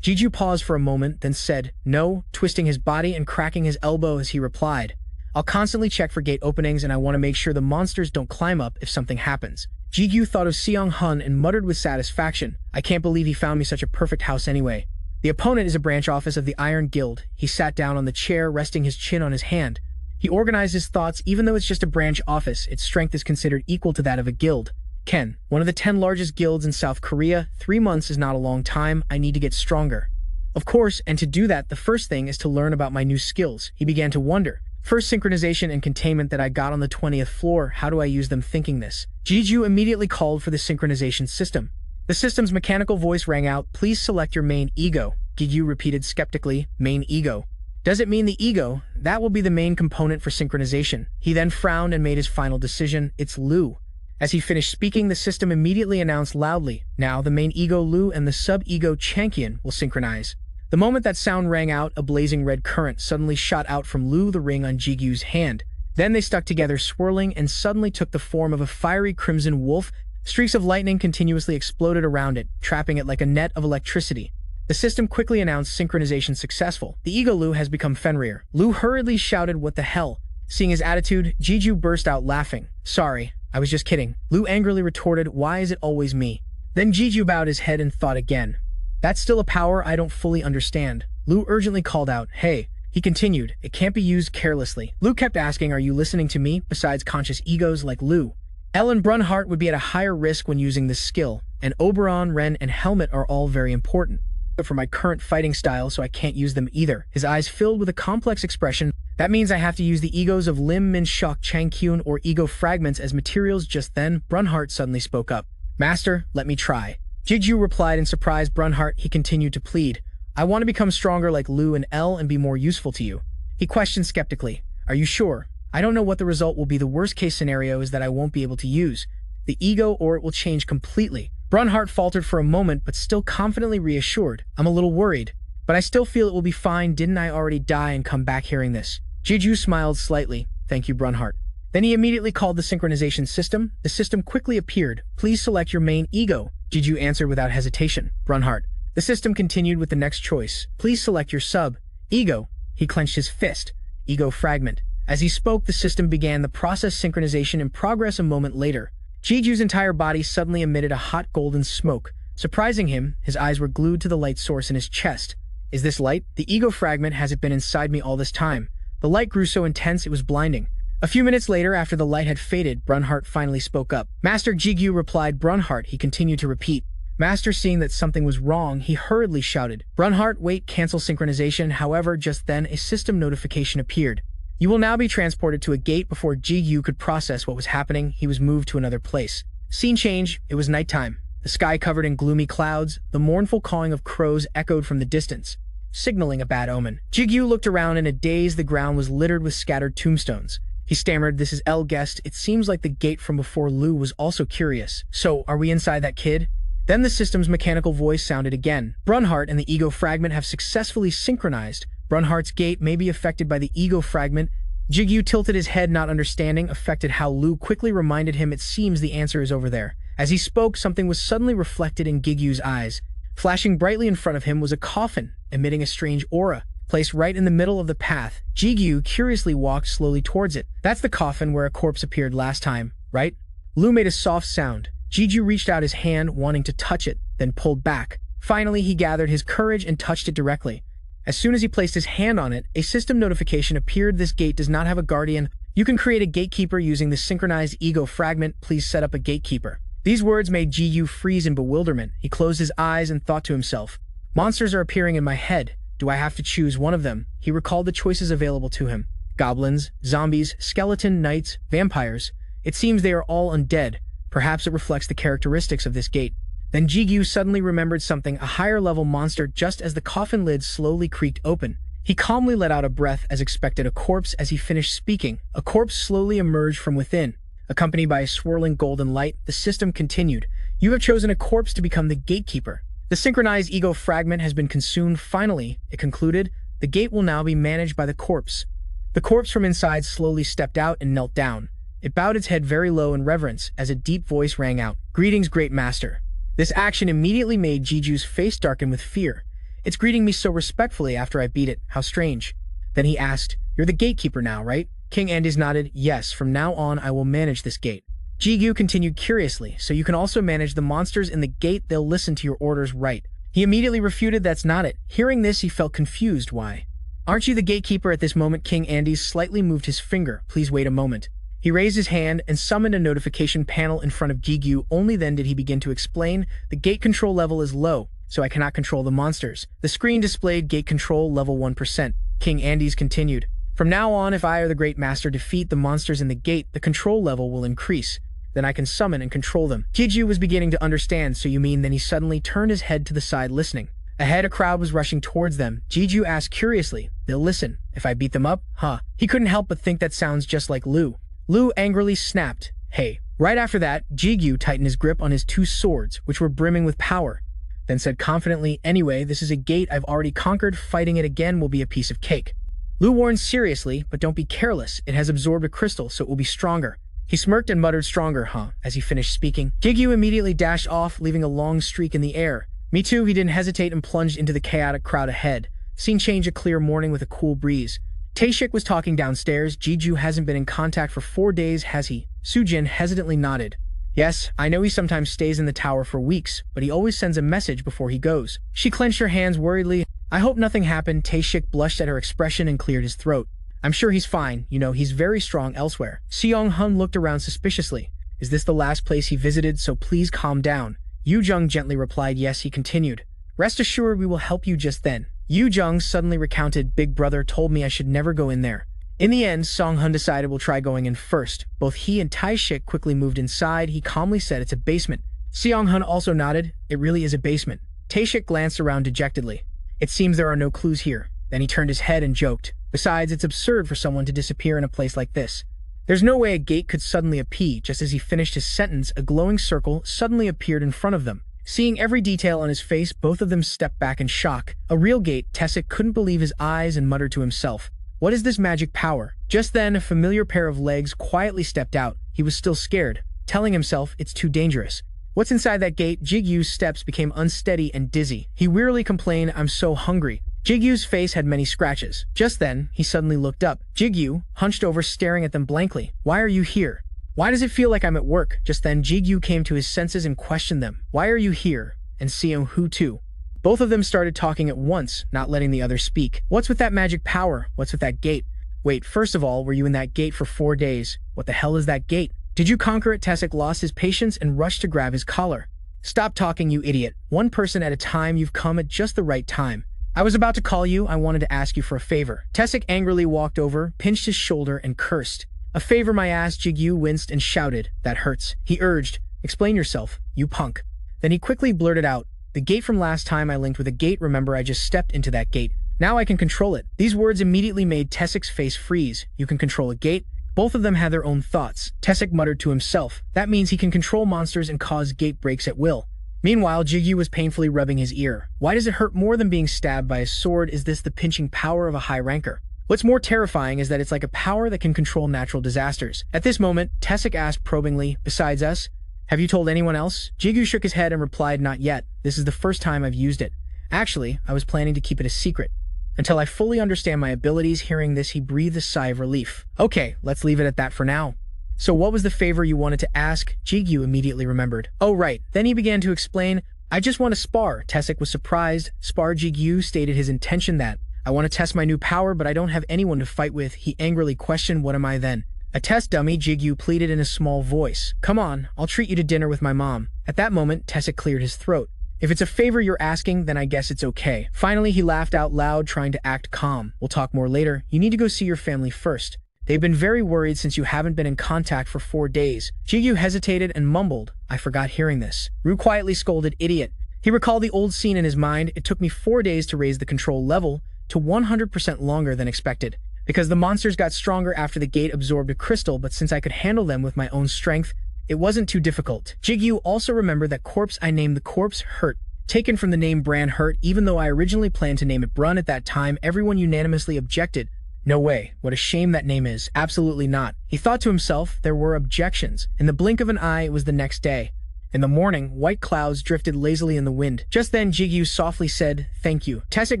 Jigu paused for a moment, then said, "No," twisting his body and cracking his elbow as he replied, "I'll constantly check for gate openings, and I want to make sure the monsters don't climb up if something happens." Jigu thought of Seong Hun and muttered with satisfaction, "I can't believe he found me such a perfect house anyway." The opponent is a branch office of the Iron Guild. He sat down on the chair, resting his chin on his hand. He organized his thoughts. Even though it's just a branch office, its strength is considered equal to that of a guild. "Ken, one of the 10 largest guilds in South Korea. 3 months is not a long time. I need to get stronger." "Of course, and to do that, the first thing is to learn about my new skills." He began to wonder. "First, synchronization and containment that I got on the 20th floor. How do I use them?" Thinking this, Jigu immediately called for the synchronization system. The system's mechanical voice rang out, "Please select your main ego." Jigu repeated skeptically, "Main ego? Does it mean the ego? That will be the main component for synchronization." He then frowned and made his final decision. "It's Lu." As he finished speaking, the system immediately announced loudly, "Now the main ego Lu and the sub-ego Changqian will synchronize." The moment that sound rang out, a blazing red current suddenly shot out from Lu, the ring on Jigu's hand. Then they stuck together, swirling, and suddenly took the form of a fiery crimson wolf. Streaks of lightning continuously exploded around it, trapping it like a net of electricity. The system quickly announced synchronization successful. "The ego Lu has become Fenrir." Lu hurriedly shouted, "What the hell?" Seeing his attitude, Jigu burst out laughing. "Sorry, I was just kidding." Lu angrily retorted, "Why is it always me?" Then Jigu bowed his head and thought again. "That's still a power I don't fully understand." Lu urgently called out, "Hey." He continued, "It can't be used carelessly." Lu kept asking, "Are you listening to me?" Besides conscious egos like Lu, Ellen Brunhart would be at a higher risk when using this skill, and Oberon, Ren, and Helmet are all very important. But for my current fighting style, so I can't use them either." His eyes filled with a complex expression. "That means I have to use the egos of Lim Min Shok Changkyun or ego fragments as materials." Just then, Brunhart suddenly spoke up. "Master, let me try." Jigu replied in surprise. Brunhart, he continued to plead, "I want to become stronger like Lu and Elle and be more useful to you." He questioned skeptically, "Are you sure? I don't know what the result will be. The worst case scenario is that I won't be able to use the ego, or it will change completely." Brunhart faltered for a moment, but still confidently reassured, "I'm a little worried, but I still feel it will be fine. Didn't I already die and come back hearing this?" Jigu smiled slightly. "Thank you, Brunhart." Then he immediately called the synchronization system. The system quickly appeared. Please select your main ego. Jigu answered without hesitation. Brunhart. The system continued with the next choice. Please select your sub. Ego. He clenched his fist. Ego fragment. As he spoke, the system began the process synchronization in progress a moment later. Jigu's entire body suddenly emitted a hot golden smoke. Surprising him, his eyes were glued to the light source in his chest. Is this light? The ego fragment, has it been inside me all this time? The light grew so intense it was blinding. A few minutes later, after the light had faded, Brunhart finally spoke up. Master. Jigu replied. Brunhart, he continued to repeat. Master, seeing that something was wrong, he hurriedly shouted. Brunhart, wait, cancel synchronization. However, just then a system notification appeared. You will now be transported to a gate. Before Jigu could process what was happening, he was moved to another place. Scene change. It was nighttime. The sky covered in gloomy clouds. The mournful cawing of crows echoed from the distance, signaling a bad omen. Jigu looked around in a daze. The ground was littered with scattered tombstones. He stammered, this is L guest. It seems like the gate from before. Lu was also curious. So, are we inside that kid? Then the system's mechanical voice sounded again. Brunhart and the ego fragment have successfully synchronized. Brunhart's gate may be affected by the ego fragment. Jigu tilted his head, not understanding, affected how Lu quickly reminded him it seems the answer is over there. As he spoke, something was suddenly reflected in Jigu's eyes. Flashing brightly in front of him was a coffin, emitting a strange aura. Placed right in the middle of the path, Jigu curiously walked slowly towards it. That's the coffin where a corpse appeared last time, right? Lu made a soft sound. Jigu reached out his hand, wanting to touch it, then pulled back. Finally, he gathered his courage and touched it directly. As soon as he placed his hand on it, a system notification appeared. This gate does not have a guardian. You can create a gatekeeper using the synchronized ego fragment. Please set up a gatekeeper. These words made Jigu freeze in bewilderment. He closed his eyes and thought to himself, monsters are appearing in my head. Do I have to choose one of them? He recalled the choices available to him. Goblins, zombies, skeleton, knights, vampires. It seems they are all undead. Perhaps it reflects the characteristics of this gate. Then Jigu suddenly remembered something, a higher-level monster. Just as the coffin lid slowly creaked open, he calmly let out a breath as expected. A corpse. As he finished speaking, a corpse slowly emerged from within. Accompanied by a swirling golden light, the system continued. You have chosen a corpse to become the gatekeeper. The synchronized ego fragment has been consumed. Finally, it concluded, the gate will now be managed by the corpse. The corpse from inside slowly stepped out and knelt down. It bowed its head very low in reverence as a deep voice rang out. Greetings, great master. This action immediately made Jigu's face darken with fear. It's greeting me so respectfully after I beat it. How strange. Then he asked, you're the gatekeeper now, right? King Andes nodded. Yes, from now on I will manage this gate. Jigu continued curiously, so you can also manage the monsters in the gate. They'll listen to your orders, right? He immediately refuted, that's not it. Hearing this, he felt confused. Why? Aren't you the gatekeeper at this moment? King Andes slightly moved his finger. Please wait a moment. He raised his hand and summoned a notification panel in front of Jigu. Only then did he begin to explain, the gate control level is low, so I cannot control the monsters. The screen displayed gate control level 1%. King Andes continued. From now on, if I or the Great Master defeat the monsters in the gate, the control level will increase. Then I can summon and control them. Jigu was beginning to understand. So you mean? Then he suddenly turned his head to the side, listening. Ahead, a crowd was rushing towards them. Jigu asked curiously, they'll listen if I beat them up? Huh. He couldn't help but think that sounds just like Lu. Lu angrily snapped, hey. Right after that, Jigu tightened his grip on his two swords, which were brimming with power, then said confidently, anyway, this is a gate I've already conquered. Fighting it again will be a piece of cake. Lu warned seriously, but don't be careless. It has absorbed a crystal, so it will be stronger. He smirked and muttered, stronger, huh? As he finished speaking, Jigu immediately dashed off, leaving a long streak in the air. Me too, he didn't hesitate and plunged into the chaotic crowd ahead. Scene change, a clear morning with a cool breeze. Taeshik was talking downstairs. Jigu hasn't been in contact for 4 days, has he? Sujin hesitantly nodded. Yes, I know he sometimes stays in the tower for weeks, but he always sends a message before he goes. She clenched her hands worriedly. I hope nothing happened. Taeshik blushed at her expression and cleared his throat. I'm sure he's fine. You know, he's very strong elsewhere. Seong-hun looked around suspiciously. Is this the last place he visited? So please calm down. Yu-jung gently replied. Yes, he continued. Rest assured we will help you just then. Yu-jung suddenly recounted, Big brother told me I should never go in there. In the end, Song-hun decided we'll try going in first. Both he and Taeshik quickly moved inside. He calmly said it's a basement. Seong-hun also nodded. It really is a basement. Taeshik glanced around dejectedly. It seems there are no clues here. Then he turned his head and joked. Besides, it's absurd for someone to disappear in a place like this. There's no way a gate could suddenly appear. Just as he finished his sentence, a glowing circle suddenly appeared in front of them. Seeing every detail on his face, both of them stepped back in shock. A real gate. Taeshik couldn't believe his eyes and muttered to himself. What is this magic power? Just then, a familiar pair of legs quietly stepped out. He was still scared, telling himself it's too dangerous. What's inside that gate? Jigu's steps became unsteady and dizzy. He wearily complained, "I'm so hungry." Jigu's face had many scratches. Just then, he suddenly looked up. Jigu, hunched over, staring at them blankly. "Why are you here? Why does it feel like I'm at work?" Just then, Jigu came to his senses and questioned them. "Why are you here? And Seo, who too?" Both of them started talking at once, not letting the other speak. "What's with that magic power? What's with that gate? Wait, first of all, were you in that gate for 4 days? What the hell is that gate? Did you conquer it?" Tesik lost his patience and rushed to grab his collar. "Stop talking, you idiot. One person at a time. You've come at just the right time. I was about to call you. I wanted to ask you for a favor." Tesik angrily walked over, pinched his shoulder, and cursed. "A favor, my ass." Jigu winced and shouted. "That hurts." He urged, "Explain yourself, you punk." Then he quickly blurted out, "The gate from last time I linked with a gate. Remember, I just stepped into that gate. Now I can control it." These words immediately made Tesik's face freeze. "You can control a gate?" Both of them had their own thoughts. Tesik muttered to himself, "That means he can control monsters and cause gate breaks at will." Meanwhile, Jigu was painfully rubbing his ear. "Why does it hurt more than being stabbed by a sword? Is this the pinching power of a high ranker? What's more terrifying is that it's like a power that can control natural disasters." At this moment, Tesik asked probingly, "Besides us, have you told anyone else?" Jigu shook his head and replied, "Not yet. This is the first time I've used it. Actually, I was planning to keep it a secret until I fully understand my abilities." Hearing this, he breathed a sigh of relief. "Okay, let's leave it at that for now. So what was the favor you wanted to ask?" Jigu immediately remembered. "Oh, right." Then he began to explain, "I just want to spar." Tesik was surprised. "Spar?" Jigu stated his intention that, "I want to test my new power, but I don't have anyone to fight with." He angrily questioned, "What am I then? A test dummy?" Jigu pleaded in a small voice. "Come on, I'll treat you to dinner with my mom." At that moment, Tesik cleared his throat. "If it's a favor you're asking, then I guess it's okay." Finally, he laughed out loud, trying to act calm. "We'll talk more later. You need to go see your family first. They've been very worried since you haven't been in contact for 4 days. Jigu hesitated and mumbled, "I forgot hearing this." Ru quietly scolded, "Idiot." He recalled the old scene in his mind. "It took me 4 days to raise the control level to 100% longer than expected, because the monsters got stronger after the gate absorbed a crystal, but since I could handle them with my own strength, it wasn't too difficult." Jigu also remembered that corpse. "I named the corpse Hurt, taken from the name Bran Hurt, even though I originally planned to name it Brun at that time. Everyone unanimously objected." "No way. What a shame that name is." "Absolutely not." He thought to himself. There were objections. In the blink of an eye, it was the next day. In the morning, white clouds drifted lazily in the wind. Just then, Jigu softly said, "Thank you." Tesik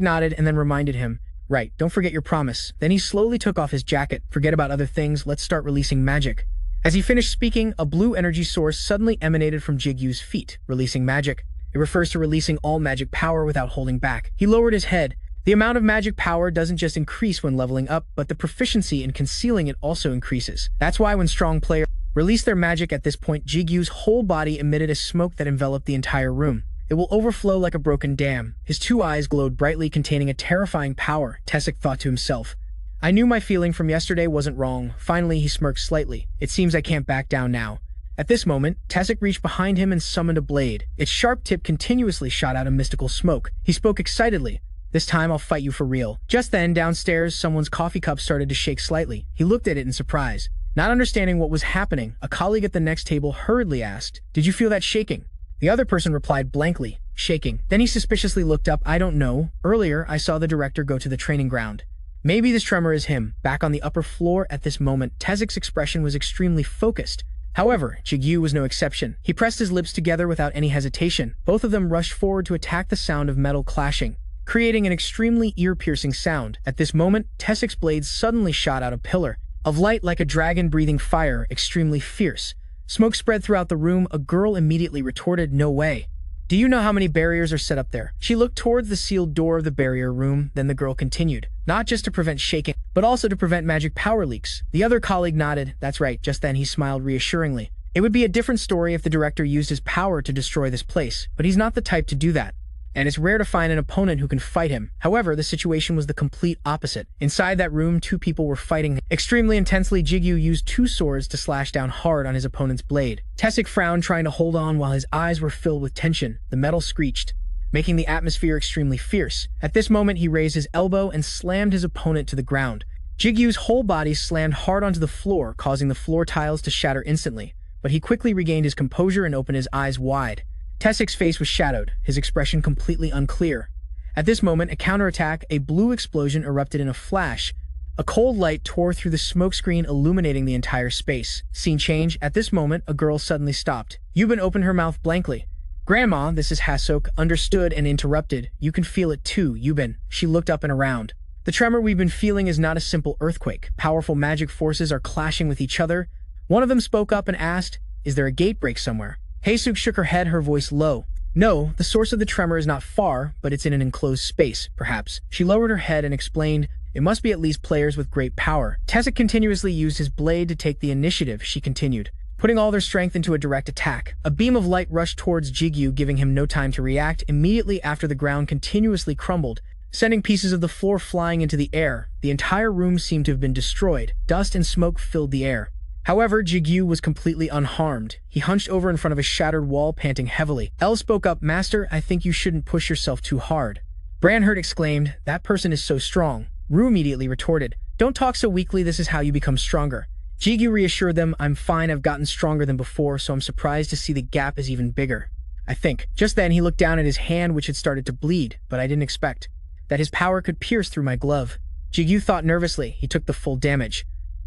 nodded and then reminded him, "Right, don't forget your promise." Then he slowly took off his jacket. "Forget about other things. Let's start releasing magic." As he finished speaking, a blue energy source suddenly emanated from Jigu's feet. Releasing magic. It refers to releasing all magic power without holding back. He lowered his head. The amount of magic power doesn't just increase when leveling up, but the proficiency in concealing it also increases. That's why when strong players release their magic at this point, Jigu's whole body emitted a smoke that enveloped the entire room. It will overflow like a broken dam. His 2 eyes glowed brightly, containing a terrifying power. Tesik thought to himself, "I knew my feeling from yesterday wasn't wrong." Finally, he smirked slightly. "It seems I can't back down now." At this moment, Tesik reached behind him and summoned a blade. Its sharp tip continuously shot out a mystical smoke. He spoke excitedly, "This time I'll fight you for real." Just then, downstairs, someone's coffee cup started to shake slightly. He looked at it in surprise. Not understanding what was happening, a colleague at the next table hurriedly asked, "Did you feel that shaking?" The other person replied blankly, "Shaking." Then he suspiciously looked up. "I don't know. Earlier, I saw the director go to the training ground. Maybe this tremor is him." Back on the upper floor at this moment, Tesik's expression was extremely focused. However, Jigu was no exception. He pressed his lips together without any hesitation. Both of them rushed forward to attack the sound of metal clashing, creating an extremely ear-piercing sound. At this moment, Tesik's blade suddenly shot out a pillar of light like a dragon breathing fire, extremely fierce. Smoke spread throughout the room. A girl immediately retorted, "No way. Do you know how many barriers are set up there?" She looked towards the sealed door of the barrier room. Then the girl continued, "Not just to prevent shaking, but also to prevent magic power leaks." The other colleague nodded. "That's right." Just then he smiled reassuringly. "It would be a different story if the director used his power to destroy this place, but he's not the type to do that. And it's rare to find an opponent who can fight him." However, the situation was the complete opposite. Inside that room, 2 people were fighting extremely intensely. Jigu used 2 swords to slash down hard on his opponent's blade. Tesik frowned, trying to hold on while his eyes were filled with tension. The metal screeched, making the atmosphere extremely fierce. At this moment, he raised his elbow and slammed his opponent to the ground. Jigu's whole body slammed hard onto the floor, causing the floor tiles to shatter instantly. But he quickly regained his composure and opened his eyes wide. Tesik's face was shadowed, his expression completely unclear. At this moment, a counterattack, a blue explosion erupted in a flash. A cold light tore through the smokescreen, illuminating the entire space. Scene change. At this moment, a girl suddenly stopped. Yubin opened her mouth blankly. "Grandma, this is Hasok," understood and interrupted. "You can feel it too, Yubin." She looked up and around. "The tremor we've been feeling is not a simple earthquake. Powerful magic forces are clashing with each other." One of them spoke up and asked, "Is there a gate break somewhere?" Hasok shook her head, her voice low. "No, the source of the tremor is not far, but it's in an enclosed space, perhaps." She lowered her head and explained, "It must be at least players with great power." Tessic continuously used his blade to take the initiative, she continued, putting all their strength into a direct attack. A beam of light rushed towards Jigu, giving him no time to react. Immediately after, the ground continuously crumbled, sending pieces of the floor flying into the air. The entire room seemed to have been destroyed. Dust and smoke filled the air. However, Jigu was completely unharmed. He hunched over in front of a shattered wall, panting heavily. Elle spoke up, "Master, I think you shouldn't push yourself too hard." Branhert exclaimed, "That person is so strong." Ru immediately retorted, "Don't talk so weakly, this is how you become stronger." Jigu reassured them, "I'm fine, I've gotten stronger than before, so I'm surprised to see the gap is even bigger, I think." Just then, he looked down at his hand, which had started to bleed, but I didn't expect that his power could pierce through my glove. Jigu thought nervously. He took the full damage.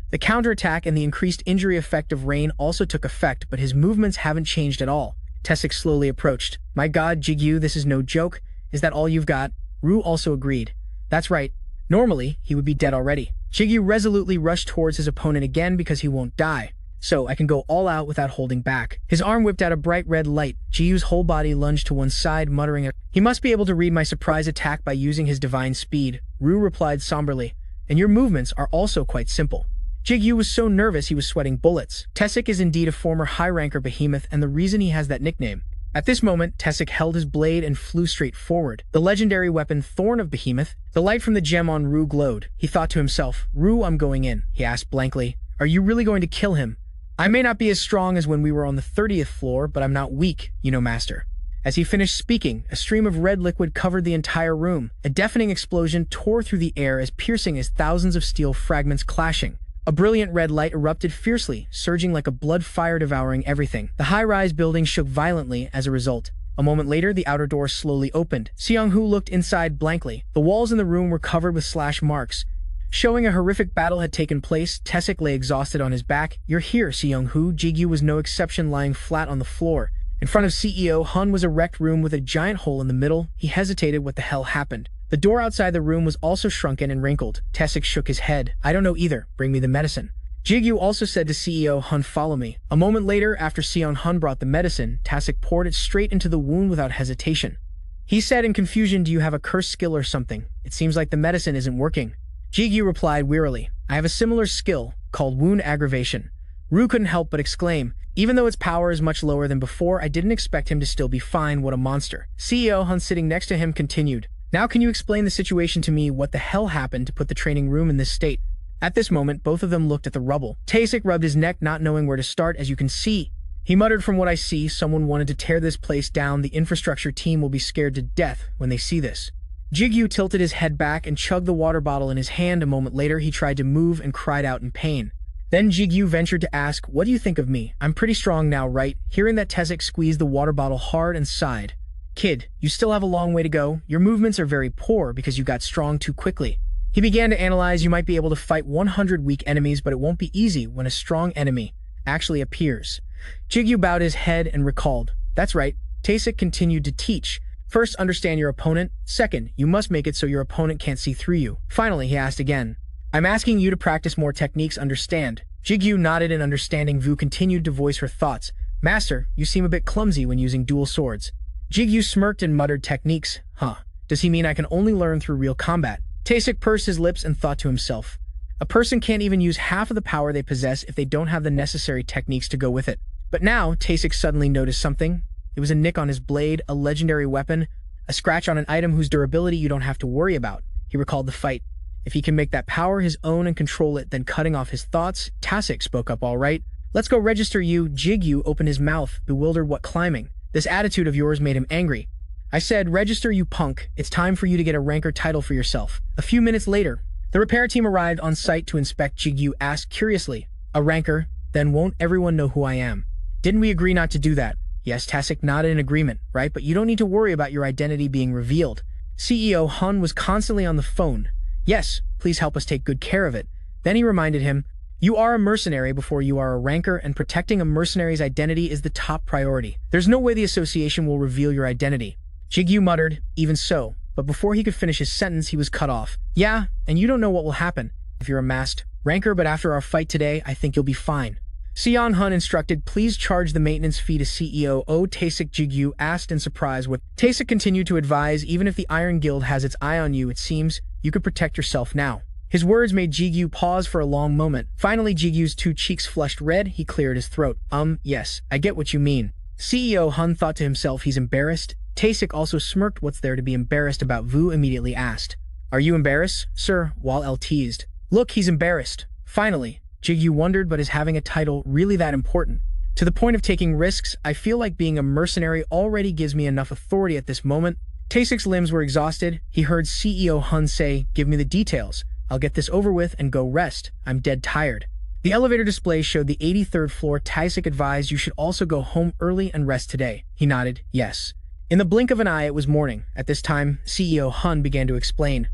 The counterattack and the increased injury effect of rain also took effect, but his movements haven't changed at all. Tessic slowly approached. "My god, Jigu, this is no joke. Is that all you've got?" Ru also agreed. "That's right. Normally, he would be dead already." Jigu resolutely rushed towards his opponent again because he won't die. "So I can go all out without holding back." His arm whipped out a bright red light. Jigu's whole body lunged to one side, muttering, "He must be able to read my surprise attack by using his divine speed." Ru replied somberly, "And your movements are also quite simple." Jigu was so nervous he was sweating bullets. Tessic is indeed a former high-ranker behemoth, and the reason he has that nickname. At this moment, Tessic held his blade and flew straight forward. The legendary weapon Thorn of Behemoth. The light from the gem on Ru glowed. He thought to himself, "Ru, I'm going in." He asked blankly, "Are you really going to kill him?" "I may not be as strong as when we were on the 30th floor, but I'm not weak, you know, master." As he finished speaking, a stream of red liquid covered the entire room. A deafening explosion tore through the air, as piercing as thousands of steel fragments clashing. A brilliant red light erupted fiercely, surging like a blood fire, devouring everything. The high-rise building shook violently as a result. A moment later, the outer door slowly opened. Seong-Hu looked inside blankly. The walls in the room were covered with slash marks, showing a horrific battle had taken place. Tessic lay exhausted on his back. "You're here, Seong-Hu." Jigu was no exception, lying flat on the floor. In front of CEO Hun was a wrecked room with a giant hole in the middle. He hesitated. What the hell happened? The door outside the room was also shrunken and wrinkled. Tessic shook his head. "I don't know either. Bring me the medicine." Jigu also said to CEO Hun, "Follow me." A moment later, after Seong Hun brought the medicine, Tessic poured it straight into the wound without hesitation. He said in confusion, "Do you have a curse skill or something? It seems like the medicine isn't working." Jigu replied wearily, "I have a similar skill, called wound aggravation." Ru couldn't help but exclaim, "Even though its power is much lower than before, I didn't expect him to still be fine. What a monster." CEO Hun, sitting next to him, continued, "Now can you explain the situation to me? What the hell happened to put the training room in this state?" At this moment, both of them looked at the rubble. Tasic rubbed his neck, not knowing where to start. "As you can see," he muttered, "from what I see, someone wanted to tear this place down. The infrastructure team will be scared to death when they see this." Jigu tilted his head back and chugged the water bottle in his hand. A moment later, he tried to move and cried out in pain. Then Jigu ventured to ask, "What do you think of me? I'm pretty strong now, right?" Hearing that, Tesic squeezed the water bottle hard and sighed. "Kid, you still have a long way to go. Your movements are very poor because you got strong too quickly." He began to analyze. "You might be able to fight 100 weak enemies, but it won't be easy when a strong enemy actually appears." Jigu bowed his head and recalled, "That's right." Tasic continued to teach. "First, understand your opponent. Second, you must make it so your opponent can't see through you." Finally, he asked again, "I'm asking you to practice more techniques, understand?" Jigu nodded in understanding. Vu continued to voice her thoughts. "Master, you seem a bit clumsy when using dual swords." Jigu smirked and muttered, "Techniques? Huh. Does he mean I can only learn through real combat?" Tasic pursed his lips and thought to himself, "A person can't even use half of the power they possess if they don't have the necessary techniques to go with it." But now, Tasic suddenly noticed something. It was a nick on his blade, a legendary weapon, a scratch on an item whose durability you don't have to worry about. He recalled the fight. If he can make that power his own and control it, then cutting off his thoughts. Tasic spoke up, "All right, let's go register you." Jigu opened his mouth, bewildered. "What climbing? This attitude of yours made him angry." "I said, register, you punk. It's time for you to get a ranker title for yourself." A few minutes later, the repair team arrived on site to inspect. Jigu asked curiously, "A ranker? Then won't everyone know who I am?" "Didn't we agree not to do that?" "Yes," Tasic nodded in agreement, "right? But you don't need to worry about your identity being revealed." CEO Hun was constantly on the phone. Yes, please help us take good care of it. Then he reminded him, you are a mercenary before you are a ranker, and protecting a mercenary's identity is the top priority. There's no way the association will reveal your identity. Jigu muttered, even so, but before he could finish his sentence, he was cut off. Yeah, and you don't know what will happen if you're a masked ranker, but after our fight today, I think you'll be fine. Seong Hun instructed, please charge the maintenance fee to CEO Taesik. Jigu asked in surprise what Taesik continued to advise, even if the Iron Guild has its eye on you, it seems you could protect yourself now. His words made Jigu pause for a long moment. Finally, Jigu's two cheeks flushed red. He cleared his throat. Yes, I get what you mean. CEO Hun thought to himself, he's embarrassed. Taesik also smirked. What's there to be embarrassed about? Vu immediately asked. Are you embarrassed, sir? While L teased. Look, he's embarrassed. Finally, Jigu wondered, but is having a title really that important? To the point of taking risks, I feel like being a mercenary already gives me enough authority at this moment. Taesik's limbs were exhausted. He heard CEO Hun say, give me the details. I'll get this over with and go rest. I'm dead tired. The elevator display showed the 83rd floor. Taesik advised you should also go home early and rest today. He nodded, yes. In the blink of an eye, it was morning. At this time, CEO Hun began to explain.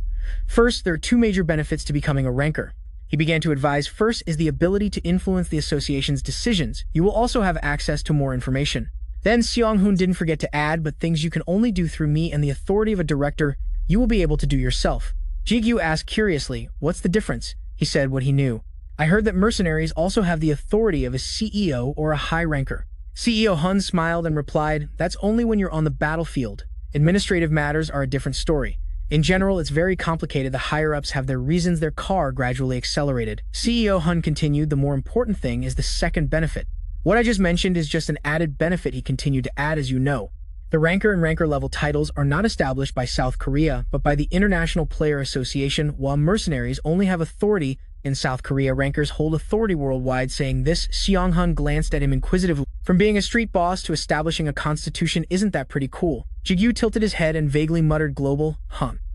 First, there are two major benefits to becoming a ranker. He began to advise. First is the ability to influence the association's decisions. You will also have access to more information. Then Seong Hun didn't forget to add, but things you can only do through me and the authority of a director, you will be able to do yourself. Jigu asked curiously, what's the difference? He said what he knew. I heard that mercenaries also have the authority of a CEO or a high ranker. CEO Hun smiled and replied, that's only when you're on the battlefield. Administrative matters are a different story. In general, it's very complicated. The higher-ups have their reasons. Their car gradually accelerated. CEO Hun continued, the more important thing is the second benefit. What I just mentioned is just an added benefit, he continued to add, as you know. The ranker and ranker level titles are not established by South Korea, but by the International Player Association, while mercenaries only have authority in South Korea. Rankers hold authority worldwide. Saying this, Seong Hun glanced at him inquisitively. From being a street boss to establishing a constitution, isn't that pretty cool? Jigu tilted his head and vaguely muttered, global,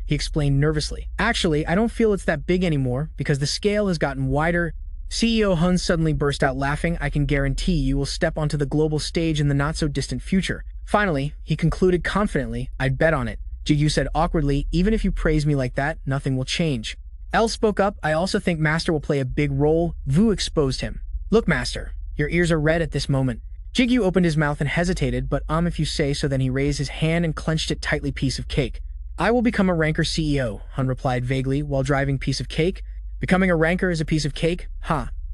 he explained nervously. Actually, I don't feel it's that big anymore, because the scale has gotten wider. CEO Hun suddenly burst out laughing. I can guarantee you will step onto the global stage in the not-so-distant future. Finally, he concluded confidently, I'd bet on it. Jigu said awkwardly, even if you praise me like that, nothing will change. L spoke up, I also think Master will play a big role. Vu exposed him. Look, Master, your ears are red at this moment. Jigu opened his mouth and hesitated, but if you say so. Then he raised his hand and clenched it tightly. Piece of cake. I will become a ranker CEO, Hun replied vaguely while driving. Piece of cake? Becoming a ranker is a piece of cake?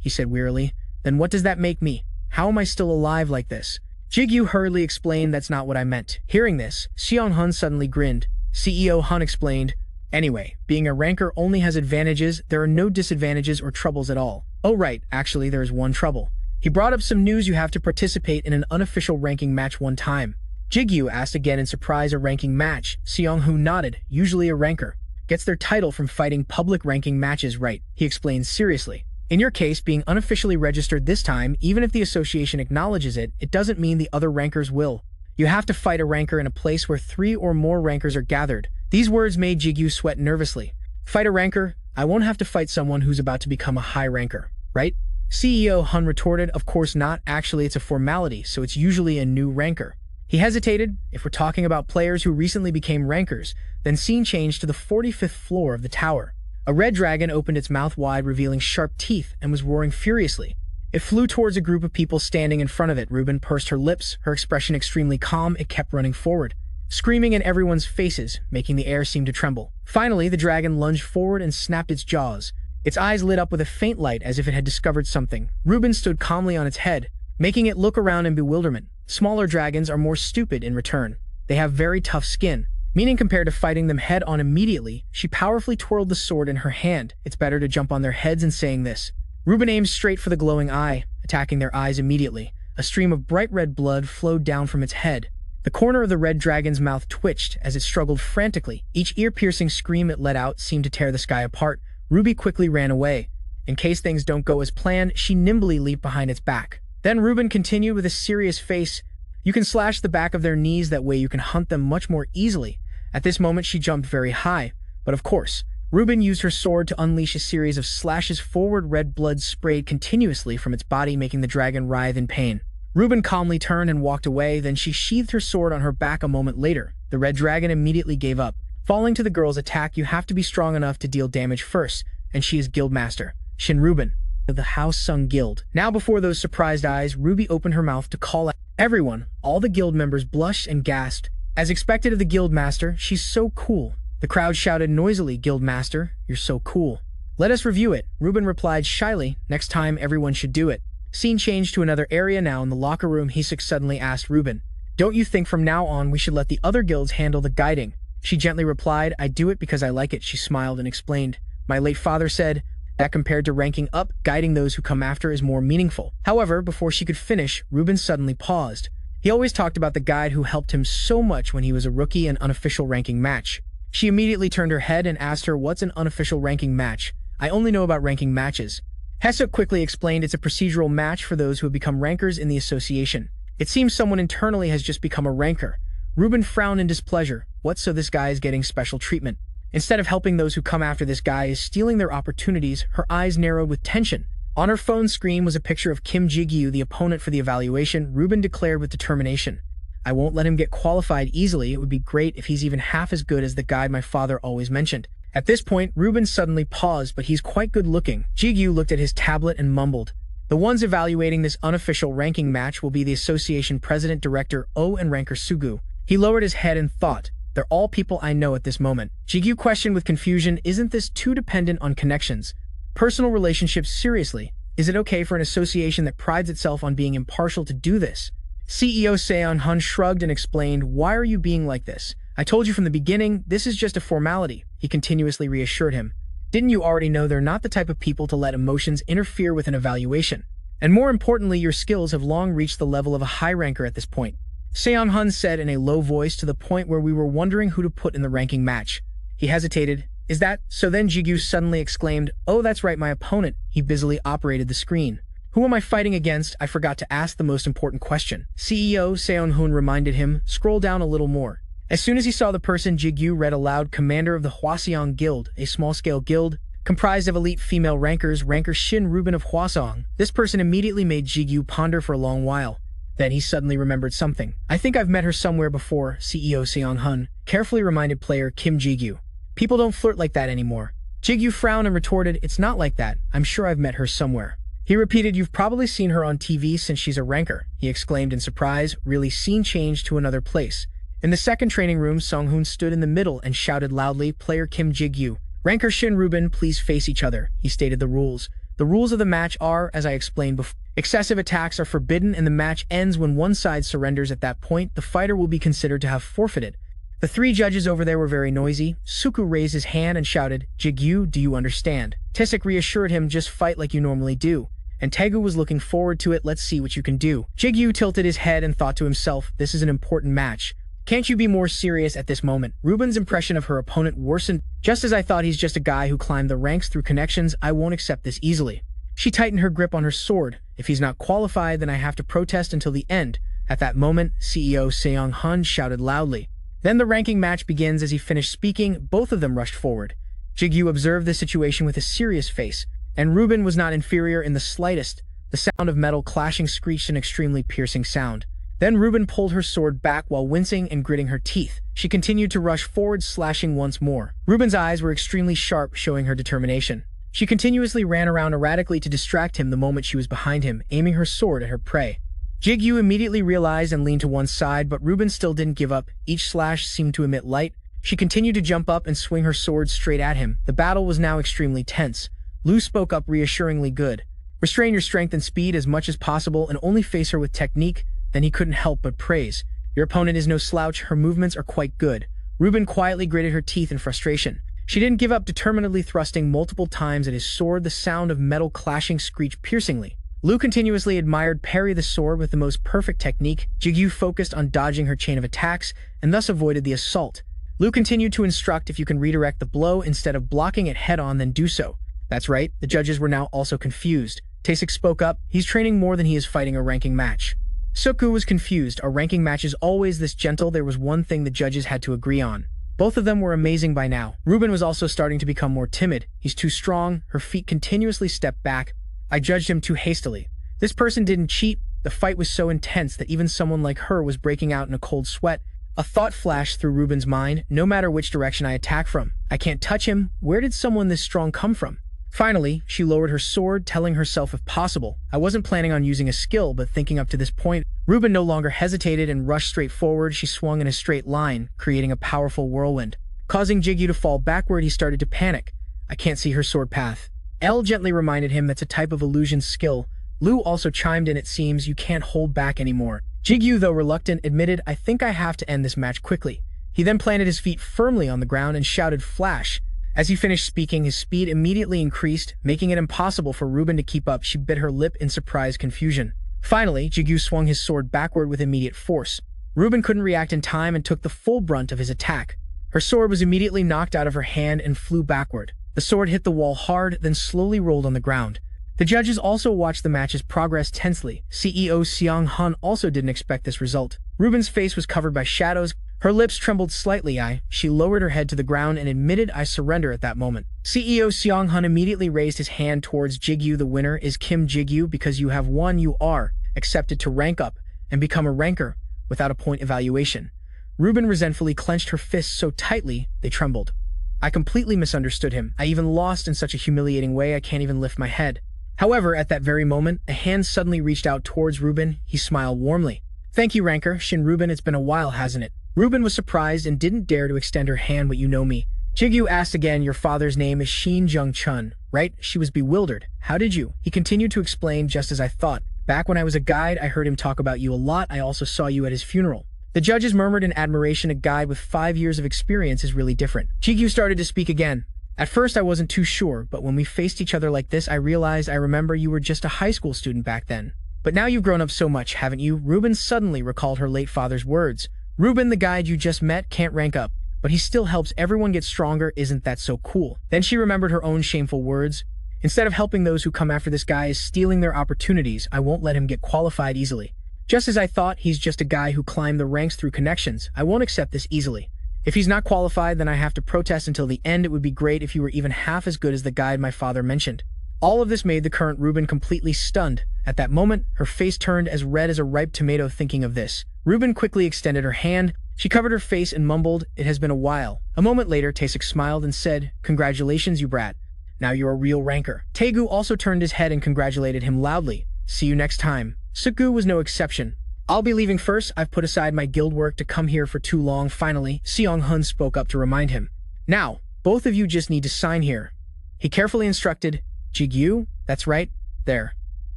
He said wearily. Then what does that make me? How am I still alive like this? Jigu hurriedly explained, that's not what I meant. Hearing this, Seong Hun suddenly grinned. CEO Hun explained, anyway, being a ranker only has advantages. There are no disadvantages or troubles at all. Oh right, actually there is one trouble. He brought up some news. You have to participate in an unofficial ranking match one time. Jigu asked again in surprise, a ranking match? Seong Hun nodded. Usually a ranker gets their title from fighting public ranking matches, right? He explained seriously. In your case, being unofficially registered this time, even if the association acknowledges it, it doesn't mean the other rankers will. You have to fight a ranker in a place where 3 or more rankers are gathered. These words made Jigu sweat nervously. Fight a ranker? I won't have to fight someone who's about to become a high ranker, right? CEO Hun retorted, of course not. Actually, it's a formality, so it's usually a new ranker. He hesitated. If we're talking about players who recently became rankers, then scene changed to the 45th floor of the tower. A red dragon opened its mouth wide, revealing sharp teeth, and was roaring furiously. It flew towards a group of people standing in front of it. Ruben pursed her lips, her expression extremely calm. It kept running forward, screaming in everyone's faces, making the air seem to tremble. Finally, the dragon lunged forward and snapped its jaws. Its eyes lit up with a faint light as if it had discovered something. Ruben stood calmly on its head, making it look around in bewilderment. Smaller dragons are more stupid in return. They have very tough skin, meaning compared to fighting them head-on immediately. She powerfully twirled the sword in her hand. It's better to jump on their heads. In saying this, Ruben aimed straight for the glowing eye, attacking their eyes immediately. A stream of bright red blood flowed down from its head. The corner of the red dragon's mouth twitched as it struggled frantically. Each ear-piercing scream it let out seemed to tear the sky apart. Ruby quickly ran away. In case things don't go as planned, she nimbly leaped behind its back. Then Ruben continued with a serious face, you can slash the back of their knees. That way you can hunt them much more easily. At this moment she jumped very high, but of course, Ruben used her sword to unleash a series of slashes forward. Red blood sprayed continuously from its body, making the dragon writhe in pain. Ruben calmly turned and walked away. Then she sheathed her sword on her back. A moment later, the red dragon immediately gave up. Falling to the girl's attack, you have to be strong enough to deal damage first, and she is Guildmaster Shin Ruben of the House Sung Guild. Now before those surprised eyes, Ruby opened her mouth to call out everyone. All the guild members blushed and gasped. As expected of the Guildmaster, she's so cool. The crowd shouted noisily, Guildmaster, you're so cool. Let us review it, Ruben replied shyly. Next time, everyone should do it. Scene changed to another area now in the locker room. Hisuk suddenly asked Ruben, don't you think from now on we should let the other guilds handle the guiding? She gently replied, I do it because I like it. She smiled and explained, my late father said that compared to ranking up, guiding those who come after is more meaningful. However, before she could finish, Ruben suddenly paused. He always talked about the guide who helped him so much when he was a rookie in unofficial ranking match. She immediately turned her head and asked her, what's an unofficial ranking match? I only know about ranking matches. Hisuk quickly explained it's a procedural match for those who have become rankers in the association. It seems someone internally has just become a ranker. Ruben frowned in displeasure. What, so this guy is getting special treatment? Instead of helping those who come after this guy is stealing their opportunities, her eyes narrowed with tension. On her phone screen was a picture of Kim Jigu, the opponent for the evaluation. Ruben declared with determination, I won't let him get qualified easily. It would be great if he's even half as good as the guy my father always mentioned. At this point, Ruben suddenly paused, but he's quite good looking. Jigu looked at his tablet and mumbled, the ones evaluating this unofficial ranking match will be the association president, director O, and ranker Sugu. He lowered his head and thought, they're all people I know at this moment. Jigu questioned with confusion, isn't this too dependent on connections? Personal relationships, seriously? Is it okay for an association that prides itself on being impartial to do this? CEO Seon-hun shrugged and explained, why are you being like this? I told you from the beginning, this is just a formality, he continuously reassured him. Didn't you already know they're not the type of people to let emotions interfere with an evaluation? And more importantly, your skills have long reached the level of a high ranker at this point. Seon-hun said in a low voice, to the point where we were wondering who to put in the ranking match. He hesitated. Is that so? Then Jigu suddenly exclaimed, oh, that's right, my opponent. He busily operated the screen. Who am I fighting against? I forgot to ask the most important question. CEO Seon-hun reminded him, scroll down a little more. As soon as he saw the person, Jigu read aloud, commander of the Hwaseong Guild, a small-scale guild comprised of elite female rankers, ranker Shin Ruben of Hwaseong. This person immediately made Jigu ponder for a long while. Then he suddenly remembered something. I think I've met her somewhere before, CEO Seon-hun carefully reminded player Kim Jigu. People don't flirt like that anymore. Jigu frowned and retorted, it's not like that. I'm sure I've met her somewhere. He repeated, you've probably seen her on TV since she's a ranker, he exclaimed in surprise. Really, scene changed to another place. In the second training room, Sung-hoon stood in the middle and shouted loudly, player Kim Jigu, ranker Shin Ruben, please face each other. He stated the rules. The rules of the match are, as I explained before, excessive attacks are forbidden and the match ends when one side surrenders. At that point, the fighter will be considered to have forfeited. The three judges over there were very noisy. Suku raised his hand and shouted, Jigu, do you understand? Tisik reassured him, just fight like you normally do. And Taegu was looking forward to it, let's see what you can do. Jigu tilted his head and thought to himself, this is an important match. Can't you be more serious at this moment? Ruben's impression of her opponent worsened. Just as I thought, he's just a guy who climbed the ranks through connections. I won't accept this easily. She tightened her grip on her sword. If he's not qualified, then I have to protest until the end. At that moment, CEO Seong-hun shouted loudly. Then the ranking match begins. As he finished speaking, both of them rushed forward. Jigu observed the situation with a serious face, and Ruben was not inferior in the slightest. The sound of metal clashing screeched an extremely piercing sound. Then Ruben pulled her sword back while wincing and gritting her teeth. She continued to rush forward, slashing once more. Ruben's eyes were extremely sharp, showing her determination. She continuously ran around erratically to distract him the moment she was behind him, aiming her sword at her prey. Jigu immediately realized and leaned to one side, but Ruben still didn't give up. Each slash seemed to emit light. She continued to jump up and swing her sword straight at him. The battle was now extremely tense. Lu spoke up reassuringly, good. Restrain your strength and speed as much as possible and only face her with technique. Then he couldn't help but praise. Your opponent is no slouch, her movements are quite good. Ruben quietly gritted her teeth in frustration. She didn't give up, determinedly thrusting multiple times at his sword. The sound of metal clashing screeched piercingly. Lu continuously admired parry the sword with the most perfect technique. Jigu focused on dodging her chain of attacks and thus avoided the assault. Lu continued to instruct, if you can redirect the blow instead of blocking it head-on, then do so. That's right, the judges were now also confused. Tasik spoke up, he's training more than he is fighting a ranking match. Suku was confused. Are ranking matches always this gentle? There was one thing the judges had to agree on. Both of them were amazing by now. Ruben was also starting to become more timid. He's too strong. Her feet continuously stepped back. I judged him too hastily. This person didn't cheat. The fight was so intense that even someone like her was breaking out in a cold sweat. A thought flashed through Ruben's mind. No matter which direction I attack from, I can't touch him. Where did someone this strong come from? Finally, she lowered her sword, telling herself if possible. I wasn't planning on using a skill, but thinking up to this point, Ruben no longer hesitated and rushed straight forward. She swung in a straight line, creating a powerful whirlwind. Causing Jigu to fall backward, he started to panic. I can't see her sword path. Elle gently reminded him that's a type of illusion skill. Lu also chimed in, it seems you can't hold back anymore. Jigu, though reluctant, admitted, I think I have to end this match quickly. He then planted his feet firmly on the ground and shouted, Flash! As he finished speaking, his speed immediately increased, making it impossible for Ruben to keep up. She bit her lip in surprised confusion. Finally, Jigu swung his sword backward with immediate force. Ruben couldn't react in time and took the full brunt of his attack. Her sword was immediately knocked out of her hand and flew backward. The sword hit the wall hard, then slowly rolled on the ground. The judges also watched the match's progress tensely. CEO Seong Hun also didn't expect this result. Ruben's face was covered by shadows. Her lips trembled slightly. She lowered her head to the ground and admitted, I surrender at that moment. CEO Seong Hun immediately raised his hand towards Jigu. The winner is Kim Jigu. Because you have won, you are accepted to rank up and become a ranker without a point evaluation. Ruben resentfully clenched her fists so tightly they trembled. I completely misunderstood him. I even lost in such a humiliating way I can't even lift my head. However, at that very moment, a hand suddenly reached out towards Ruben. He smiled warmly. Thank you, Ranker. Shin Ruben, it's been a while, hasn't it? Ruben was surprised and didn't dare to extend her hand. But you know me. Jigu asked again, your father's name is Shin Jung Chun, right? She was bewildered. How did you? He continued to explain, just as I thought. Back when I was a guide, I heard him talk about you a lot. I also saw you at his funeral. The judges murmured in admiration. A guide with 5 years of experience is really different. Jigu started to speak again. At first I wasn't too sure, but when we faced each other like this, I realized I remember you were just a high school student back then. But now you've grown up so much, haven't you? Ruben suddenly recalled her late father's words. Ruben, the guide you just met, can't rank up, but he still helps everyone get stronger. Isn't that so cool? Then she remembered her own shameful words. Instead of helping those who come after this guy is stealing their opportunities, I won't let him get qualified easily. Just as I thought, he's just a guy who climbed the ranks through connections. I won't accept this easily. If he's not qualified, then I have to protest until the end. It would be great if you were even half as good as the guide my father mentioned. All of this made the current Ruben completely stunned. At that moment, her face turned as red as a ripe tomato thinking of this. Ruben quickly extended her hand. She covered her face and mumbled, it has been a while. A moment later, Taesik smiled and said, congratulations, you brat. Now you're a real ranker. Taegu also turned his head and congratulated him loudly. See you next time. Sugu was no exception. I'll be leaving first. I've put aside my guild work to come here for too long. Finally, Seong Hun spoke up to remind him. Now, both of you just need to sign here. He carefully instructed, Jigu, that's right, there.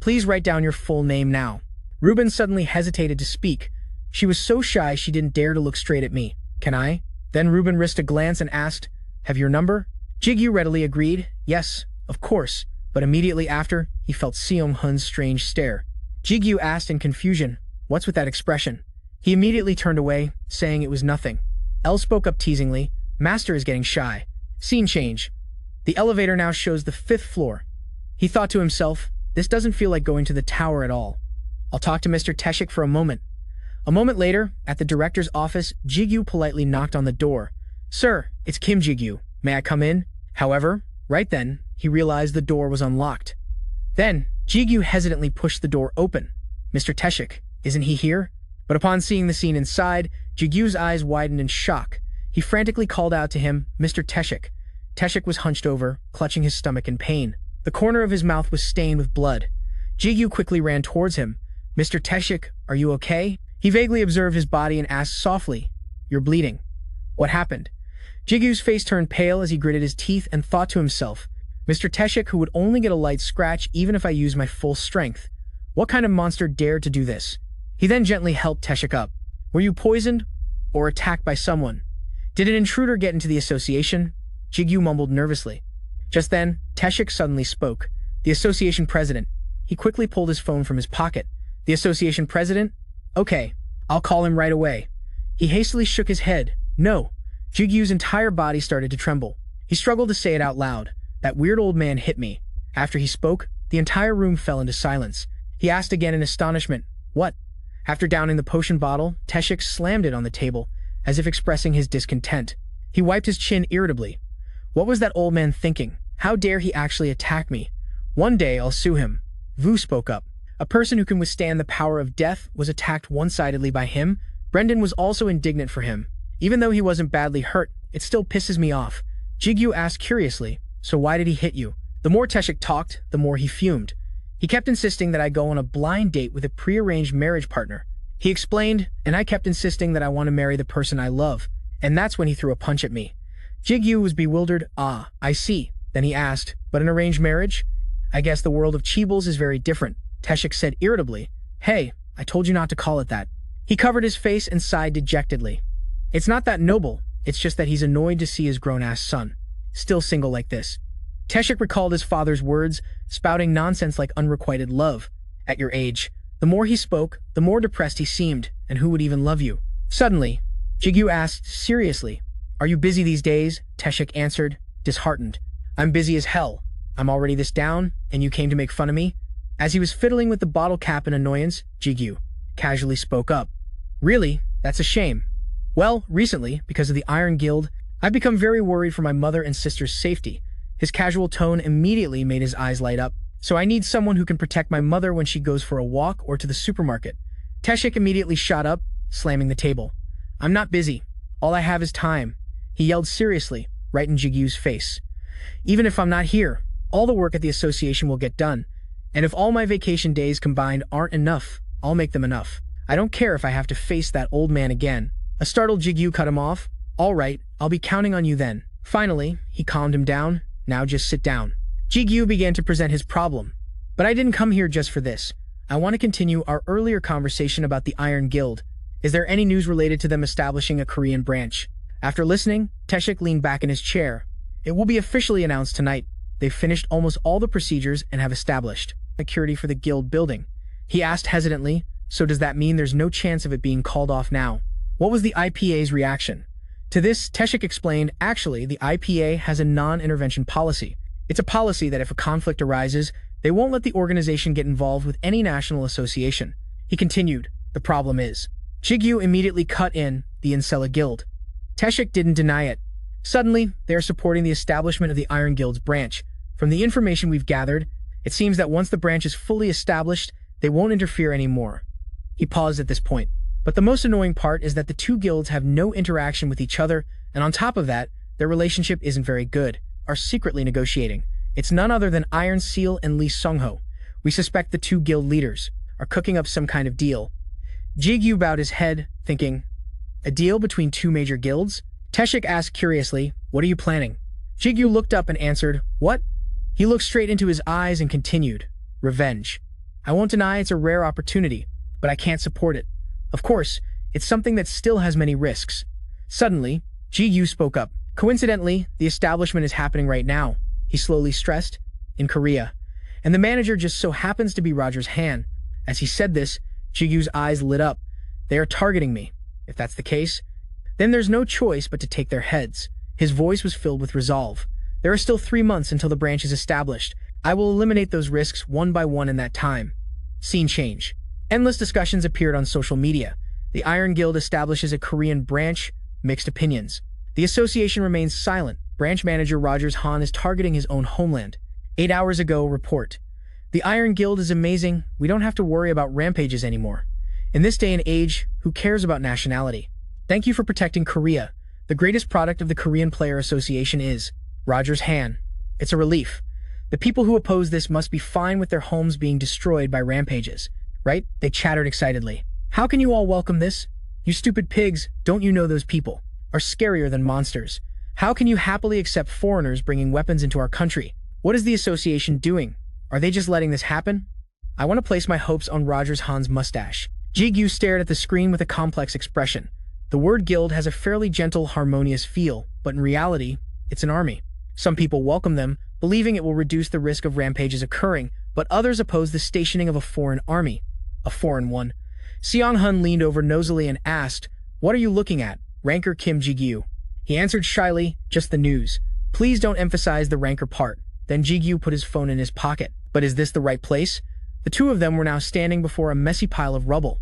Please write down your full name now. Ruben suddenly hesitated to speak. She was so shy she didn't dare to look straight at me. Can I? Then Ruben risked a glance and asked, have your number? Jigu readily agreed, yes, of course, but immediately after, he felt Seong Hun's strange stare. Jigu asked in confusion, what's with that expression? He immediately turned away, saying it was nothing. Elle spoke up teasingly, Master is getting shy. Scene change. The elevator now shows the 5th floor. He thought to himself, this doesn't feel like going to the tower at all. I'll talk to Mr. Taesik for a moment. A moment later, at the director's office, Jigu politely knocked on the door. Sir, it's Kim Jigu. May I come in? However, right then, he realized the door was unlocked. Then, Jigu hesitantly pushed the door open. Mr. Taesik, isn't he here? But upon seeing the scene inside, Jigu's eyes widened in shock. He frantically called out to him, Mr. Taesik. Taesik was hunched over, clutching his stomach in pain. The corner of his mouth was stained with blood. Jigu quickly ran towards him. Mr. Taesik, are you okay? He vaguely observed his body and asked softly, you're bleeding. What happened? Jigu's face turned pale as he gritted his teeth and thought to himself, Mr. Taesik, who would only get a light scratch even if I used my full strength. What kind of monster dared to do this? He then gently helped Taesik up. Were you poisoned or attacked by someone? Did an intruder get into the association? Jigu mumbled nervously. Just then, Taesik suddenly spoke. The association president. He quickly pulled his phone from his pocket. The association president? Okay, I'll call him right away. He hastily shook his head. No. Jigu's entire body started to tremble. He struggled to say it out loud. That weird old man hit me. After he spoke, the entire room fell into silence. He asked again in astonishment, what? After downing the potion bottle, Taesik slammed it on the table, as if expressing his discontent. He wiped his chin irritably. What was that old man thinking? How dare he actually attack me? One day I'll sue him. Vu spoke up. A person who can withstand the power of death was attacked one-sidedly by him. Brendan was also indignant for him. Even though he wasn't badly hurt, it still pisses me off. Jigu asked curiously, so why did he hit you? The more Teshik talked, the more he fumed. He kept insisting that I go on a blind date with a prearranged marriage partner. He explained, and I kept insisting that I want to marry the person I love. And that's when he threw a punch at me. Jigu was bewildered. Ah, I see. Then he asked, but an arranged marriage? I guess the world of Cheebles is very different. Teshik said irritably. Hey, I told you not to call it that. He covered his face and sighed dejectedly. It's not that noble, it's just that he's annoyed to see his grown-ass son still single like this. Teshik recalled his father's words, spouting nonsense like unrequited love. At your age, the more he spoke, the more depressed he seemed, and who would even love you? Suddenly, Jigu asked seriously, Are you busy these days? Teshik answered, disheartened. I'm busy as hell. I'm already this down, and you came to make fun of me? As he was fiddling with the bottle cap in annoyance, Jigu casually spoke up. Really? That's a shame. Well, recently, because of the Iron Guild, I've become very worried for my mother and sister's safety. His casual tone immediately made his eyes light up. So I need someone who can protect my mother when she goes for a walk or to the supermarket. Teshik immediately shot up, slamming the table. I'm not busy. All I have is time. He yelled seriously, right in Jigu's face. Even if I'm not here, all the work at the association will get done. And if all my vacation days combined aren't enough, I'll make them enough. I don't care if I have to face that old man again. A startled Jigu cut him off. All right, I'll be counting on you then. Finally, he calmed him down. Now just sit down. Jigu began to present his problem. But I didn't come here just for this. I want to continue our earlier conversation about the Iron Guild. Is there any news related to them establishing a Korean branch? After listening, Teshik leaned back in his chair. It will be officially announced tonight. They've finished almost all the procedures and have established security for the guild building. He asked hesitantly, so does that mean there's no chance of it being called off now? What was the IPA's reaction? To this, Teshik explained, actually, the IPA has a non-intervention policy. It's a policy that if a conflict arises, they won't let the organization get involved with any national association. He continued, the problem is. Jigu immediately cut in, the Incela Guild. Teshik didn't deny it. Suddenly, they are supporting the establishment of the Iron Guild's branch. From the information we've gathered, it seems that once the branch is fully established, they won't interfere anymore. He paused at this point. But the most annoying part is that the two guilds have no interaction with each other, and on top of that, their relationship isn't very good, are secretly negotiating. It's none other than Iron Seal and Lee Sungho. We suspect the two guild leaders are cooking up some kind of deal. Jigu bowed his head, thinking, a deal between two major guilds? Teshik asked curiously, what are you planning? Jigu looked up and answered, what? He looked straight into his eyes and continued, revenge. I won't deny it's a rare opportunity, but I can't support it. Of course, it's something that still has many risks. Suddenly, Jigu spoke up. Coincidentally, the establishment is happening right now, he slowly stressed, in Korea. And the manager just so happens to be Roger's Han. As he said this, Jigu's eyes lit up. They are targeting me. If that's the case, then there's no choice but to take their heads. His voice was filled with resolve. There are still 3 months until the branch is established. I will eliminate those risks one by one in that time. Scene change. Endless discussions appeared on social media. The Iron Guild establishes a Korean branch, mixed opinions. The association remains silent. Branch manager Rogers Han is targeting his own homeland. 8 hours ago, report. The Iron Guild is amazing. We don't have to worry about rampages anymore. In this day and age, who cares about nationality? Thank you for protecting Korea. The greatest product of the Korean Player Association is Rogers Han. It's a relief. The people who oppose this must be fine with their homes being destroyed by rampages. Right? They chattered excitedly. How can you all welcome this? You stupid pigs, don't you know those people are scarier than monsters? How can you happily accept foreigners bringing weapons into our country? What is the association doing? Are they just letting this happen? I want to place my hopes on Rogers Han's mustache. Jigu stared at the screen with a complex expression. The word guild has a fairly gentle, harmonious feel, but in reality, it's an army. Some people welcome them, believing it will reduce the risk of rampages occurring, but others oppose the stationing of a foreign army. A foreign one. Seong-hun leaned over nosily and asked, what are you looking at, Ranker Kim Jigu? He answered shyly, just the news. Please don't emphasize the ranker part. Then Jigu put his phone in his pocket. But is this the right place? The two of them were now standing before a messy pile of rubble.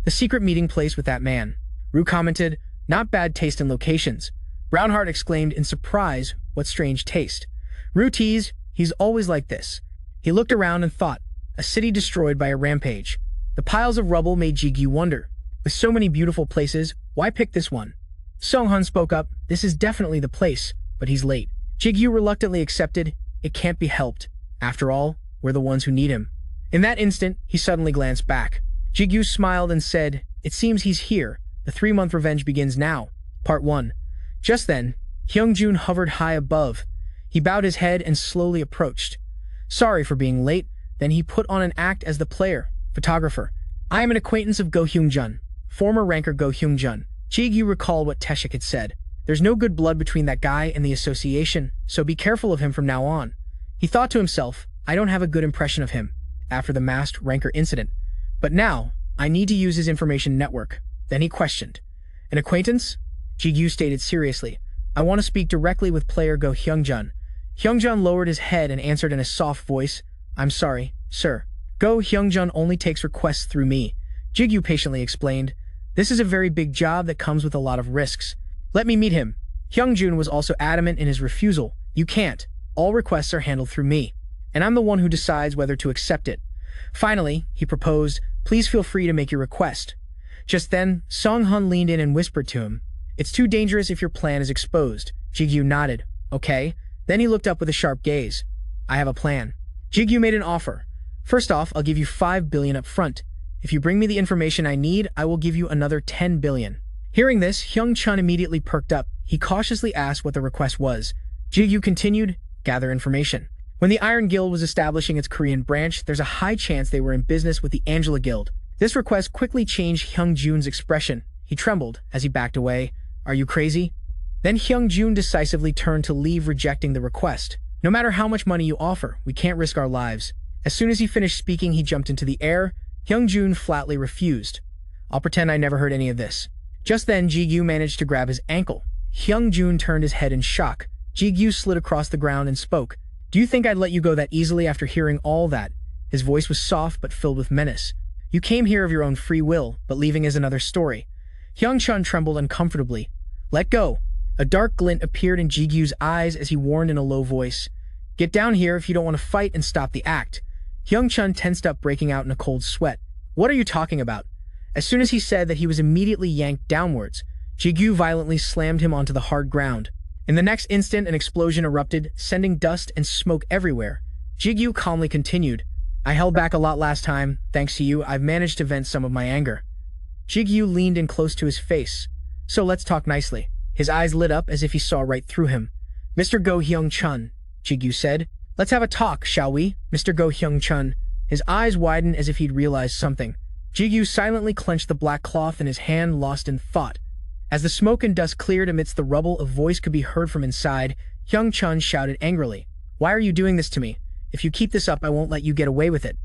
The secret meeting place with that man. Rue commented, not bad taste in locations. Brownheart exclaimed in surprise, what strange taste. Rue teased, he's always like this. He looked around and thought, a city destroyed by a rampage. The piles of rubble made Jigu wonder. With so many beautiful places, why pick this one? Sung-hun spoke up, this is definitely the place, but he's late. Jigu reluctantly accepted, it can't be helped. After all, we're the ones who need him. In that instant, he suddenly glanced back. Jigu smiled and said, it seems he's here. The 3-month revenge begins now. Part 1. Just then, Hyungjun hovered high above. He bowed his head and slowly approached. Sorry for being late. Then he put on an act as the player, photographer. I am an acquaintance of Go Hyungjun, former ranker Go Hyungjun. Jigu recalled what Teshik had said. There's no good blood between that guy and the association, so be careful of him from now on. He thought to himself, I don't have a good impression of him after the masked ranker incident. But now, I need to use his information network. Then he questioned. An acquaintance? Jigu stated seriously. I want to speak directly with player Go Hyungjun. Hyungjun lowered his head and answered in a soft voice, I'm sorry, sir. Go Hyungjun only takes requests through me. Jigu patiently explained, this is a very big job that comes with a lot of risks. Let me meet him. Hyungjun was also adamant in his refusal. You can't. All requests are handled through me, and I'm the one who decides whether to accept it. Finally, he proposed, please feel free to make your request. Just then, Sung-hun leaned in and whispered to him, it's too dangerous if your plan is exposed. Jigu nodded. Okay. Then he looked up with a sharp gaze. I have a plan. Jigu made an offer. First off, I'll give you 5 billion up front. If you bring me the information I need, I will give you another 10 billion. Hearing this, Hyung-chun immediately perked up. He cautiously asked what the request was. Jigu continued, gather information. When the Iron Guild was establishing its Korean branch, there's a high chance they were in business with the Angela Guild. This request quickly changed Hyungjun's expression. He trembled as he backed away. Are you crazy? Then Hyungjun decisively turned to leave, rejecting the request. No matter how much money you offer, we can't risk our lives. As soon as he finished speaking, he jumped into the air. Hyungjun flatly refused. I'll pretend I never heard any of this. Just then, Jigu managed to grab his ankle. Hyungjun turned his head in shock. Jigu slid across the ground and spoke. Do you think I'd let you go that easily after hearing all that? His voice was soft but filled with menace. You came here of your own free will, but leaving is another story. Hyung-chun trembled uncomfortably. Let go. A dark glint appeared in Jigu's eyes as he warned in a low voice. Get down here if you don't want to fight and stop the act. Hyung-chun tensed up, breaking out in a cold sweat. What are you talking about? As soon as he said that, he was immediately yanked downwards. Jigu violently slammed him onto the hard ground. In the next instant, an explosion erupted, sending dust and smoke everywhere. Jigu calmly continued. I held back a lot last time. Thanks to you, I've managed to vent some of my anger. Jigu leaned in close to his face. So let's talk nicely. His eyes lit up as if he saw right through him. Mr. Go Hyung-chun, Jigu said. Let's have a talk, shall we, Mr. Go Hyung-chun? His eyes widened as if he'd realized something. Jigu silently clenched the black cloth in his hand, lost in thought. As the smoke and dust cleared amidst the rubble, a voice could be heard from inside. Hyung-chun shouted angrily. Why are you doing this to me? If you keep this up, I won't let you get away with it.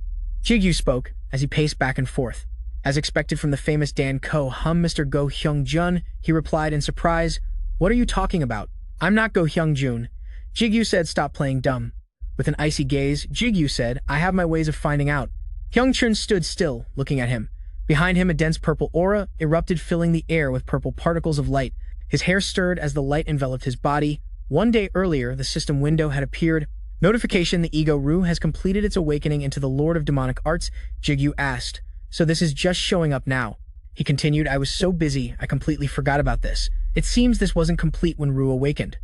Jigu spoke as he paced back and forth. As expected from the famous Dan Ko-hum, Mr. Go Hyung-jun, he replied in surprise, What are you talking about? I'm not Go Hyung-jun. Jigu said, Stop playing dumb. With an icy gaze, Jigu said, I have my ways of finding out. Hyung-chun stood still, looking at him. Behind him, a dense purple aura erupted, filling the air with purple particles of light. His hair stirred as the light enveloped his body. One day earlier, the system window had appeared. Notification, the Ego Ru has completed its awakening into the Lord of Demonic Arts, Jigu asked. So this is just showing up now. He continued, I was so busy, I completely forgot about this. It seems this wasn't complete when Ru awakened.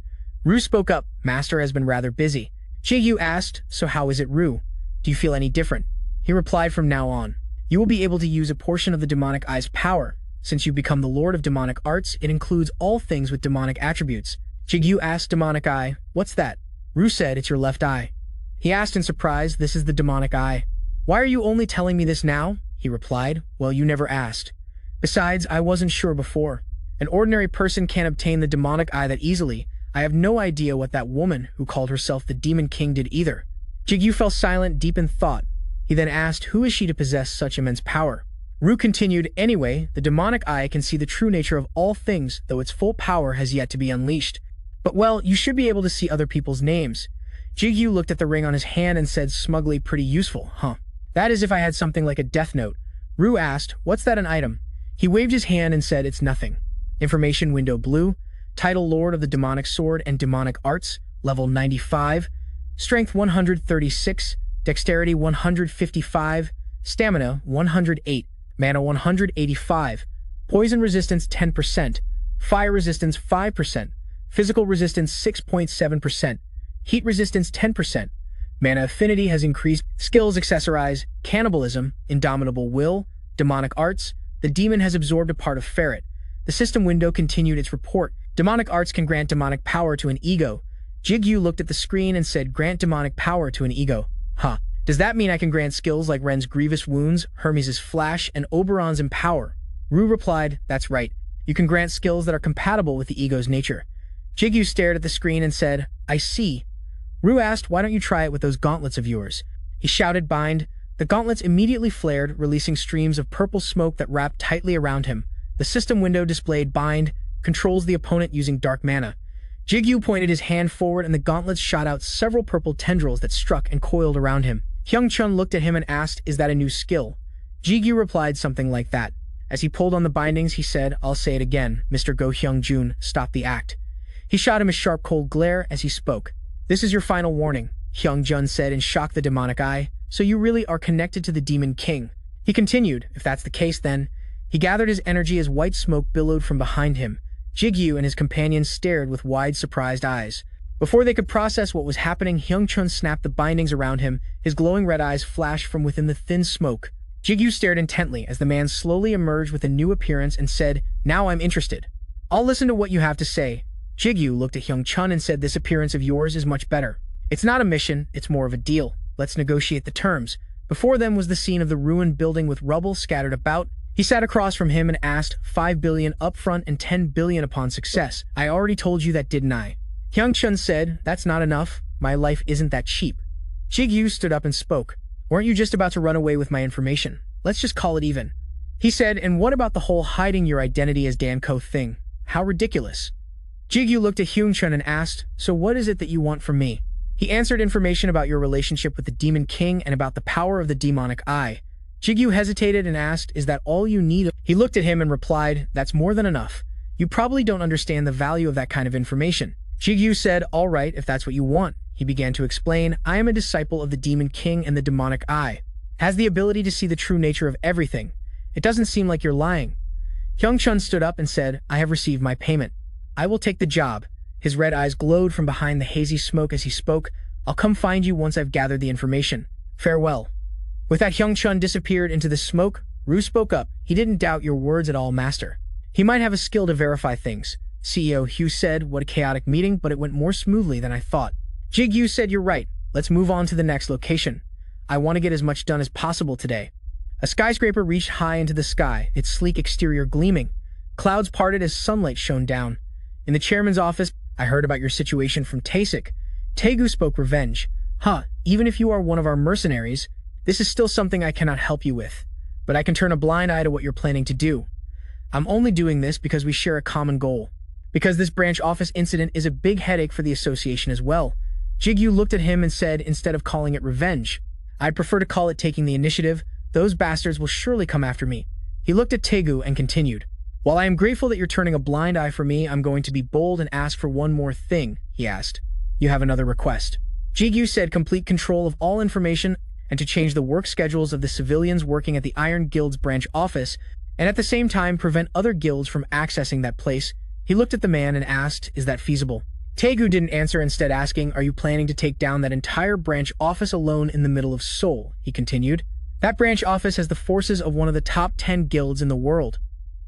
Ru spoke up, Master has been rather busy. Jigu asked, so how is it, Ru? Do you feel any different? He replied, from now on, you will be able to use a portion of the demonic eye's power. Since you become the Lord of Demonic Arts, it includes all things with demonic attributes. Jigu asked, demonic eye, what's that? Ru said, it's your left eye. He asked in surprise, this is the demonic eye. Why are you only telling me this now? He replied, well, you never asked. Besides, I wasn't sure before. An ordinary person can't obtain the demonic eye that easily. I have no idea what that woman, who called herself the Demon King, did either. Jigu fell silent, deep in thought. He then asked, who is she to possess such immense power? Ru continued, anyway, the demonic eye can see the true nature of all things, though its full power has yet to be unleashed. But well, you should be able to see other people's names. Jigu looked at the ring on his hand and said smugly, pretty useful, huh? That is if I had something like a death note. Ru asked, what's that an item? He waved his hand and said, it's nothing. Information window blue. Title Lord of the Demonic Sword and Demonic Arts, level 95. Strength 136. Dexterity 155. Stamina 108. Mana 185. Poison resistance 10%, fire resistance 5%, physical resistance 6.7%, heat resistance 10%. Mana affinity has increased. Skills accessorize cannibalism, indomitable will, demonic arts. The demon has absorbed a part of ferret. The system window continued its report. Demonic arts can grant demonic power to an ego. Jigu looked at the screen and said, grant demonic power to an ego. Huh. Does that mean I can grant skills like Ren's grievous wounds, Hermes' flash, and Oberon's empower? Ru replied, that's right. You can grant skills that are compatible with the ego's nature. Jigu stared at the screen and said, I see. Ru asked, why don't you try it with those gauntlets of yours? He shouted, bind. The gauntlets immediately flared, releasing streams of purple smoke that wrapped tightly around him. The system window displayed bind, controls the opponent using dark mana. Jigu pointed his hand forward and the gauntlets shot out several purple tendrils that struck and coiled around him. Hyung-chun looked at him and asked, is that a new skill? Jigu replied something like that. As he pulled on the bindings, he said, I'll say it again, Mr. Go Hyung-jun, stop the act. He shot him a sharp cold glare as he spoke. This is your final warning, Hyung-jun said in shock. The demonic eye. So you really are connected to the Demon King. He continued, if that's the case then. He gathered his energy as white smoke billowed from behind him. Jigu and his companions stared with wide, surprised eyes. Before they could process what was happening, Hyung-chun snapped the bindings around him. His glowing red eyes flashed from within the thin smoke. Jigu stared intently as the man slowly emerged with a new appearance and said, now I'm interested. I'll listen to what you have to say. Jigu looked at Hyung-chun and said, this appearance of yours is much better. It's not a mission, it's more of a deal. Let's negotiate the terms. Before them was the scene of the ruined building with rubble scattered about. He sat across from him and asked, 5 billion upfront and 10 billion upon success. I already told you that, didn't I? Hyung-chun said, that's not enough. My life isn't that cheap. Jigu stood up and spoke. Weren't you just about to run away with my information? Let's just call it even. He said, and what about the whole hiding your identity as Danko thing? How ridiculous. Jigu looked at Hyung-chun and asked, so what is it that you want from me? He answered, information about your relationship with the Demon King and about the power of the demonic eye. Jigu hesitated and asked, is that all you need? He looked at him and replied, that's more than enough. You probably don't understand the value of that kind of information. Jigu said, all right, if that's what you want. He began to explain, I am a disciple of the Demon King and the demonic eye. Has the ability to see the true nature of everything. It doesn't seem like you're lying. Hyung-chun stood up and said, I have received my payment. I will take the job. His red eyes glowed from behind the hazy smoke as he spoke. I'll come find you once I've gathered the information. Farewell. With that, Hyung-chun disappeared into the smoke. Ru spoke up. He didn't doubt your words at all, master. He might have a skill to verify things. CEO Hugh said, what a chaotic meeting, but it went more smoothly than I thought. Jigu said, you're right. Let's move on to the next location. I want to get as much done as possible today. A skyscraper reached high into the sky, its sleek exterior gleaming. Clouds parted as sunlight shone down. In the chairman's office, I heard about your situation from Taesik. Taegu spoke revenge. Even if you are one of our mercenaries, this is still something I cannot help you with. But I can turn a blind eye to what you're planning to do. I'm only doing this because we share a common goal. Because this branch office incident is a big headache for the association as well. Jigu looked at him and said, instead of calling it revenge, I'd prefer to call it taking the initiative. Those bastards will surely come after me. He looked at Taegu and continued. While I am grateful that you're turning a blind eye for me, I'm going to be bold and ask for one more thing, he asked. You have another request. Jigu said, complete control of all information and to change the work schedules of the civilians working at the Iron Guild's branch office, and at the same time prevent other guilds from accessing that place. He looked at the man and asked, is that feasible? Taegu didn't answer, instead asking, are you planning to take down that entire branch office alone in the middle of Seoul? He continued. That branch office has the forces of one of the top 10 guilds in the world.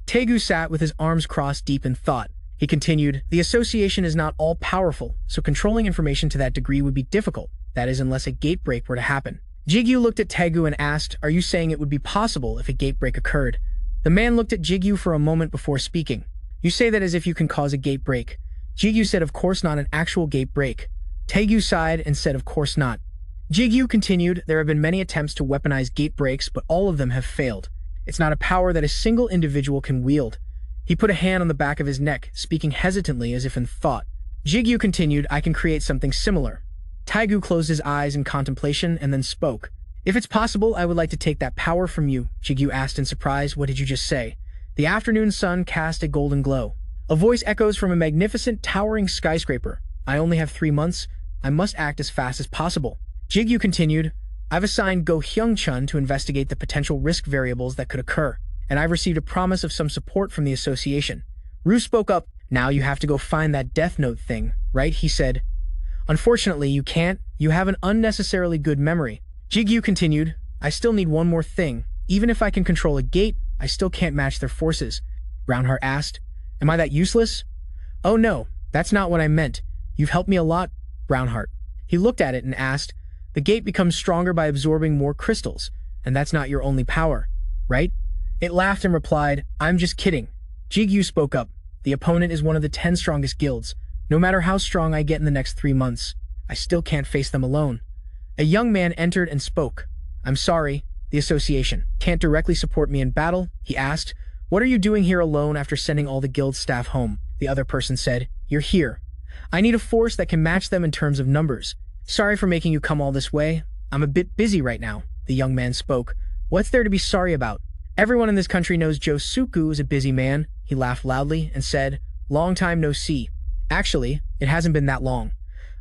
Taegu sat with his arms crossed, deep in thought. He continued, the association is not all-powerful, so controlling information to that degree would be difficult, that is, unless a gate break were to happen. Jigu looked at Taegu and asked, are you saying it would be possible if a gate break occurred? The man looked at Jigu for a moment before speaking. You say that as if you can cause a gate break. Jigu said, of course not an actual gate break. Taegu sighed and said, of course not. Jigu continued, there have been many attempts to weaponize gate breaks, but all of them have failed. It's not a power that a single individual can wield. He put a hand on the back of his neck, speaking hesitantly as if in thought. Jigu continued, I can create something similar. Taegu closed his eyes in contemplation and then spoke. If it's possible, I would like to take that power from you. Jigu asked in surprise, what did you just say? The afternoon sun cast a golden glow. A voice echoes from a magnificent, towering skyscraper. I only have 3 months. I must act as fast as possible. Jigu continued, I've assigned Go Hyung-chun to investigate the potential risk variables that could occur. and I've received a promise of some support from the association. Ru spoke up. Now you have to go find that Death Note thing, right? He said. Unfortunately, you can't. You have an unnecessarily good memory. Jigu continued. I still need one more thing. Even if I can control a gate, I still can't match their forces. Brownheart asked. Am I that useless? Oh no, that's not what I meant. You've helped me a lot, Brownheart. He looked at it and asked, the gate becomes stronger by absorbing more crystals, and that's not your only power, right? It laughed and replied, I'm just kidding. Jigu spoke up. The opponent is one of the 10 strongest guilds. No matter how strong I get in the next 3 months, I still can't face them alone. A young man entered and spoke. I'm sorry, the association can't directly support me in battle, he asked. What are you doing here alone after sending all the guild staff home? The other person said, You're here. I need a force that can match them in terms of numbers. Sorry for making you come all this way. I'm a bit busy right now, the young man spoke. What's there to be sorry about? Everyone in this country knows Josuke is a busy man. He laughed loudly and said, Long time no see. Actually, it hasn't been that long.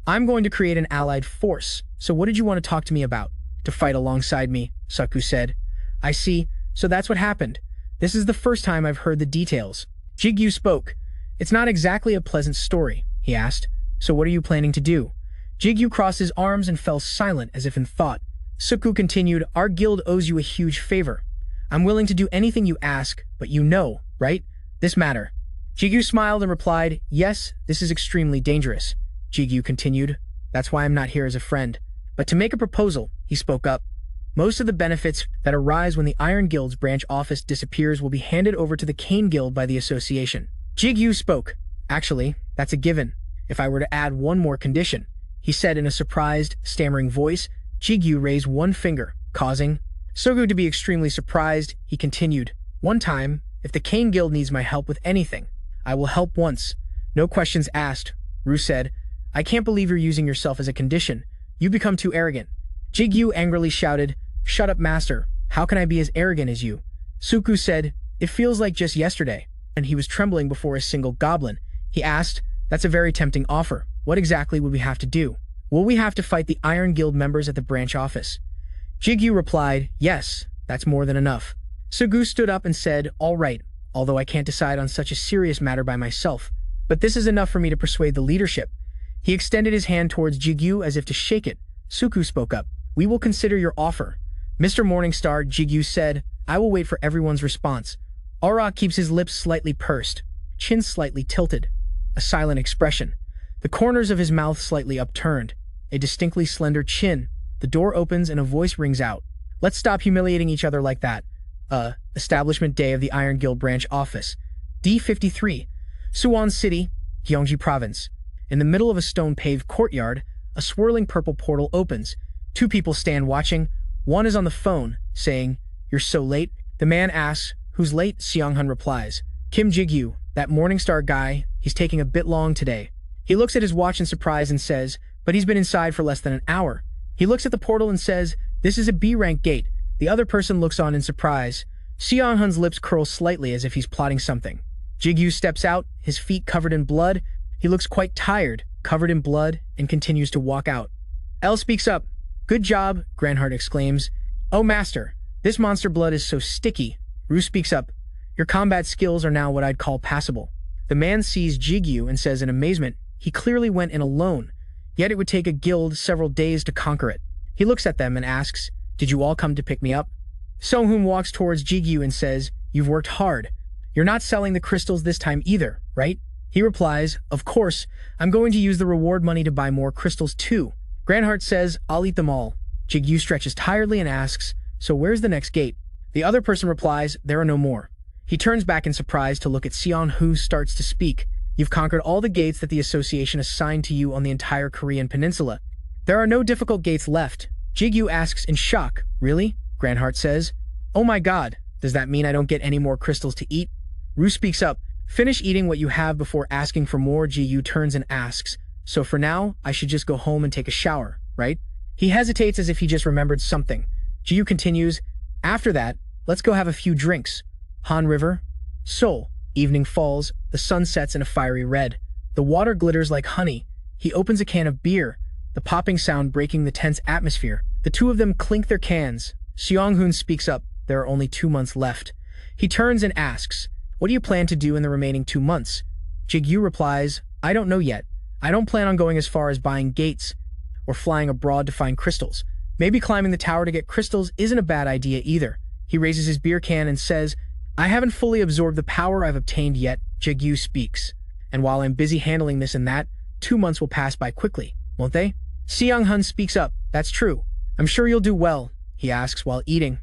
I'm going to create an allied force. So what did you want to talk to me about? To fight alongside me, Saku said. I see. So that's what happened. This is the first time I've heard the details. Jigu spoke. It's not exactly a pleasant story, he asked. So what are you planning to do? Jigu crossed his arms and fell silent as if in thought. Saku continued, Our guild owes you a huge favor. I'm willing to do anything you ask, but you know, right? This matter. Jigu smiled and replied, Yes, this is extremely dangerous. Jigu continued, That's why I'm not here as a friend. But to make a proposal, he spoke up. Most of the benefits that arise when the Iron Guild's branch office disappears will be handed over to the Cane Guild by the association. Jigu spoke. Actually, that's a given. If I were to add one more condition, he said in a surprised, stammering voice. Jigu raised one finger, causing Sogu to be extremely surprised. He continued, One time, if the Cane Guild needs my help with anything, I will help once. No questions asked. Ru said, I can't believe you're using yourself as a condition. You become too arrogant. Jigu angrily shouted, Shut up, master. How can I be as arrogant as you? Suku said, It feels like just yesterday. And he was trembling before a single goblin. He asked, That's a very tempting offer. What exactly would we have to do? Will we have to fight the Iron Guild members at the branch office? Jigu replied, Yes, that's more than enough. Sugu stood up and said, All right, although I can't decide on such a serious matter by myself. But this is enough for me to persuade the leadership. He extended his hand towards Jigu as if to shake it. Suku spoke up. We will consider your offer. Mr. Morningstar, Jigu said, I will wait for everyone's response. Aura keeps his lips slightly pursed, chin slightly tilted, a silent expression, the corners of his mouth slightly upturned, a distinctly slender chin. The door opens and a voice rings out. Let's stop humiliating each other like that. Establishment Day of the Iron Guild branch office. D53, Suwon City, Gyeonggi Province. In the middle of a stone-paved courtyard, a swirling purple portal opens. 2 people stand watching. One is on the phone, saying, You're so late. The man asks, Who's late? Seong-hun replies, Kim Jigu, that Morningstar guy. He's taking a bit long today. He looks at his watch in surprise and says, But he's been inside for less than an hour. He looks at the portal and says, This is a B-rank gate. The other person looks on in surprise. Seong-hun's lips curl slightly as if he's plotting something. Jigu steps out, his feet covered in blood. He looks quite tired, covered in blood, and continues to walk out. Elle speaks up. Good job, Granhart exclaims. Oh, master, this monster blood is so sticky. Ru speaks up. Your combat skills are now what I'd call passable. The man sees Jigu and says in amazement, he clearly went in alone, yet it would take a guild several days to conquer it. He looks at them and asks, Did you all come to pick me up? Song-hoon walks towards Jigu and says, You've worked hard. You're not selling the crystals this time either, right? He replies, Of course, I'm going to use the reward money to buy more crystals too. Granhart says, I'll eat them all. Jigu stretches tiredly and asks, So where's the next gate? The other person replies, There are no more. He turns back in surprise to look at Seon, who starts to speak. You've conquered all the gates that the association assigned to you on the entire Korean peninsula. There are no difficult gates left. Jigu asks in shock, Really? Granhart says, Oh my god, does that mean I don't get any more crystals to eat? Ru speaks up, Finish eating what you have before asking for more. Jigu turns and asks, So for now, I should just go home and take a shower, right? He hesitates as if he just remembered something. Jigu continues, After that, let's go have a few drinks. Han River, Seoul. Evening falls, the sun sets in a fiery red. The water glitters like honey. He opens a can of beer, the popping sound breaking the tense atmosphere. The two of them clink their cans. Seong-hoon speaks up. There are only 2 months left. He turns and asks, "What do you plan to do in the remaining 2 months?" Jigu replies, "I don't know yet. I don't plan on going as far as buying gates or flying abroad to find crystals. Maybe climbing the tower to get crystals isn't a bad idea either." He raises his beer can and says, "I haven't fully absorbed the power I've obtained yet." Jigu speaks, "And while I'm busy handling this and that, 2 months will pass by quickly, won't they?" Seong-hun speaks up, "That's true. I'm sure you'll do well," he asks while eating.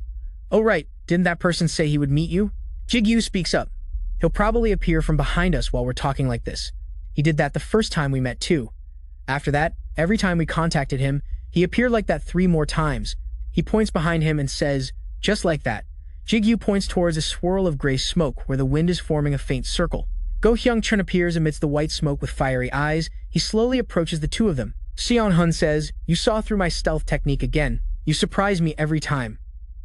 "Oh right, didn't that person say he would meet you?" Jigu speaks up, "He'll probably appear from behind us while we're talking like this. He did that the first time we met too. After that, every time we contacted him, he appeared like that 3 more times." He points behind him and says, "Just like that." Jigu points towards a swirl of gray smoke where the wind is forming a faint circle. Go Hyung-chun appears amidst the white smoke with fiery eyes. He slowly approaches the two of them. Seong-hun says, "You saw through my stealth technique again. You surprise me every time."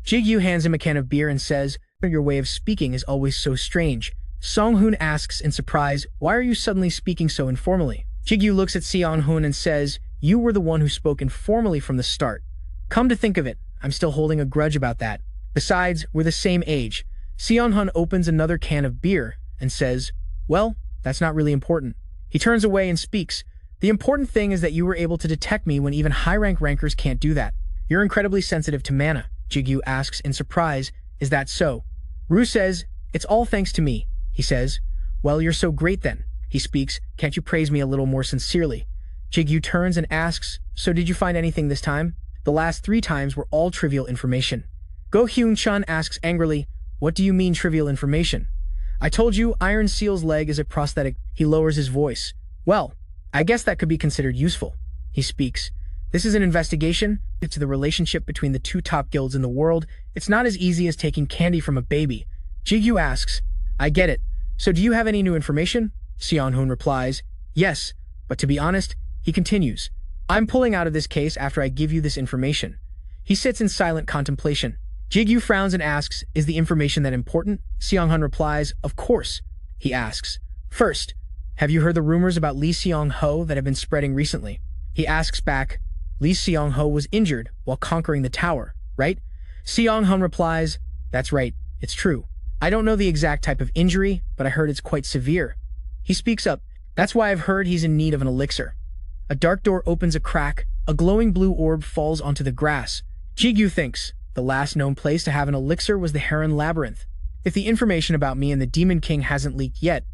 Jigu hands him a can of beer and says, "Your way of speaking is always so strange." Song-hun asks in surprise, "Why are you suddenly speaking so informally?" Jigu looks at Seong-hun and says, "You were the one who spoke informally from the start. Come to think of it, I'm still holding a grudge about that. Besides, we're the same age." Seong-hun opens another can of beer and says, "Well, that's not really important." He turns away and speaks, "The important thing is that you were able to detect me when even high-rank rankers can't do that. You're incredibly sensitive to mana." Jigu asks in surprise, "Is that so?" Ru says, "It's all thanks to me." He says, "Well, you're so great then." He speaks, "Can't you praise me a little more sincerely?" Jigu turns and asks, "So did you find anything this time?" The last 3 times were all trivial information. Go Hyun-chun asks angrily, "What do you mean trivial information?" "I told you Iron Seal's leg is a prosthetic." He lowers his voice. "Well, I guess that could be considered useful." He speaks, "This is an investigation into the relationship between the 2 top guilds in the world. It's not as easy as taking candy from a baby." Jigu asks, "I get it. So do you have any new information?" Seong-hun replies, "Yes, but to be honest," he continues, "I'm pulling out of this case after I give you this information." He sits in silent contemplation. Jigu frowns and asks, "Is the information that important?" Seong-hun replies, "Of course." He asks, "First, have you heard the rumors about Lee Seong-ho that have been spreading recently?" He asks back, "Lee Seong-ho was injured while conquering the tower, right?" Seong-hun replies, "That's right, it's true. I don't know the exact type of injury, but I heard it's quite severe." He speaks up, "That's why I've heard he's in need of an elixir." A dark door opens a crack, a glowing blue orb falls onto the grass. Jigu thinks, the last known place to have an elixir was the Heron Labyrinth. If the information about me and the Demon King hasn't leaked yet,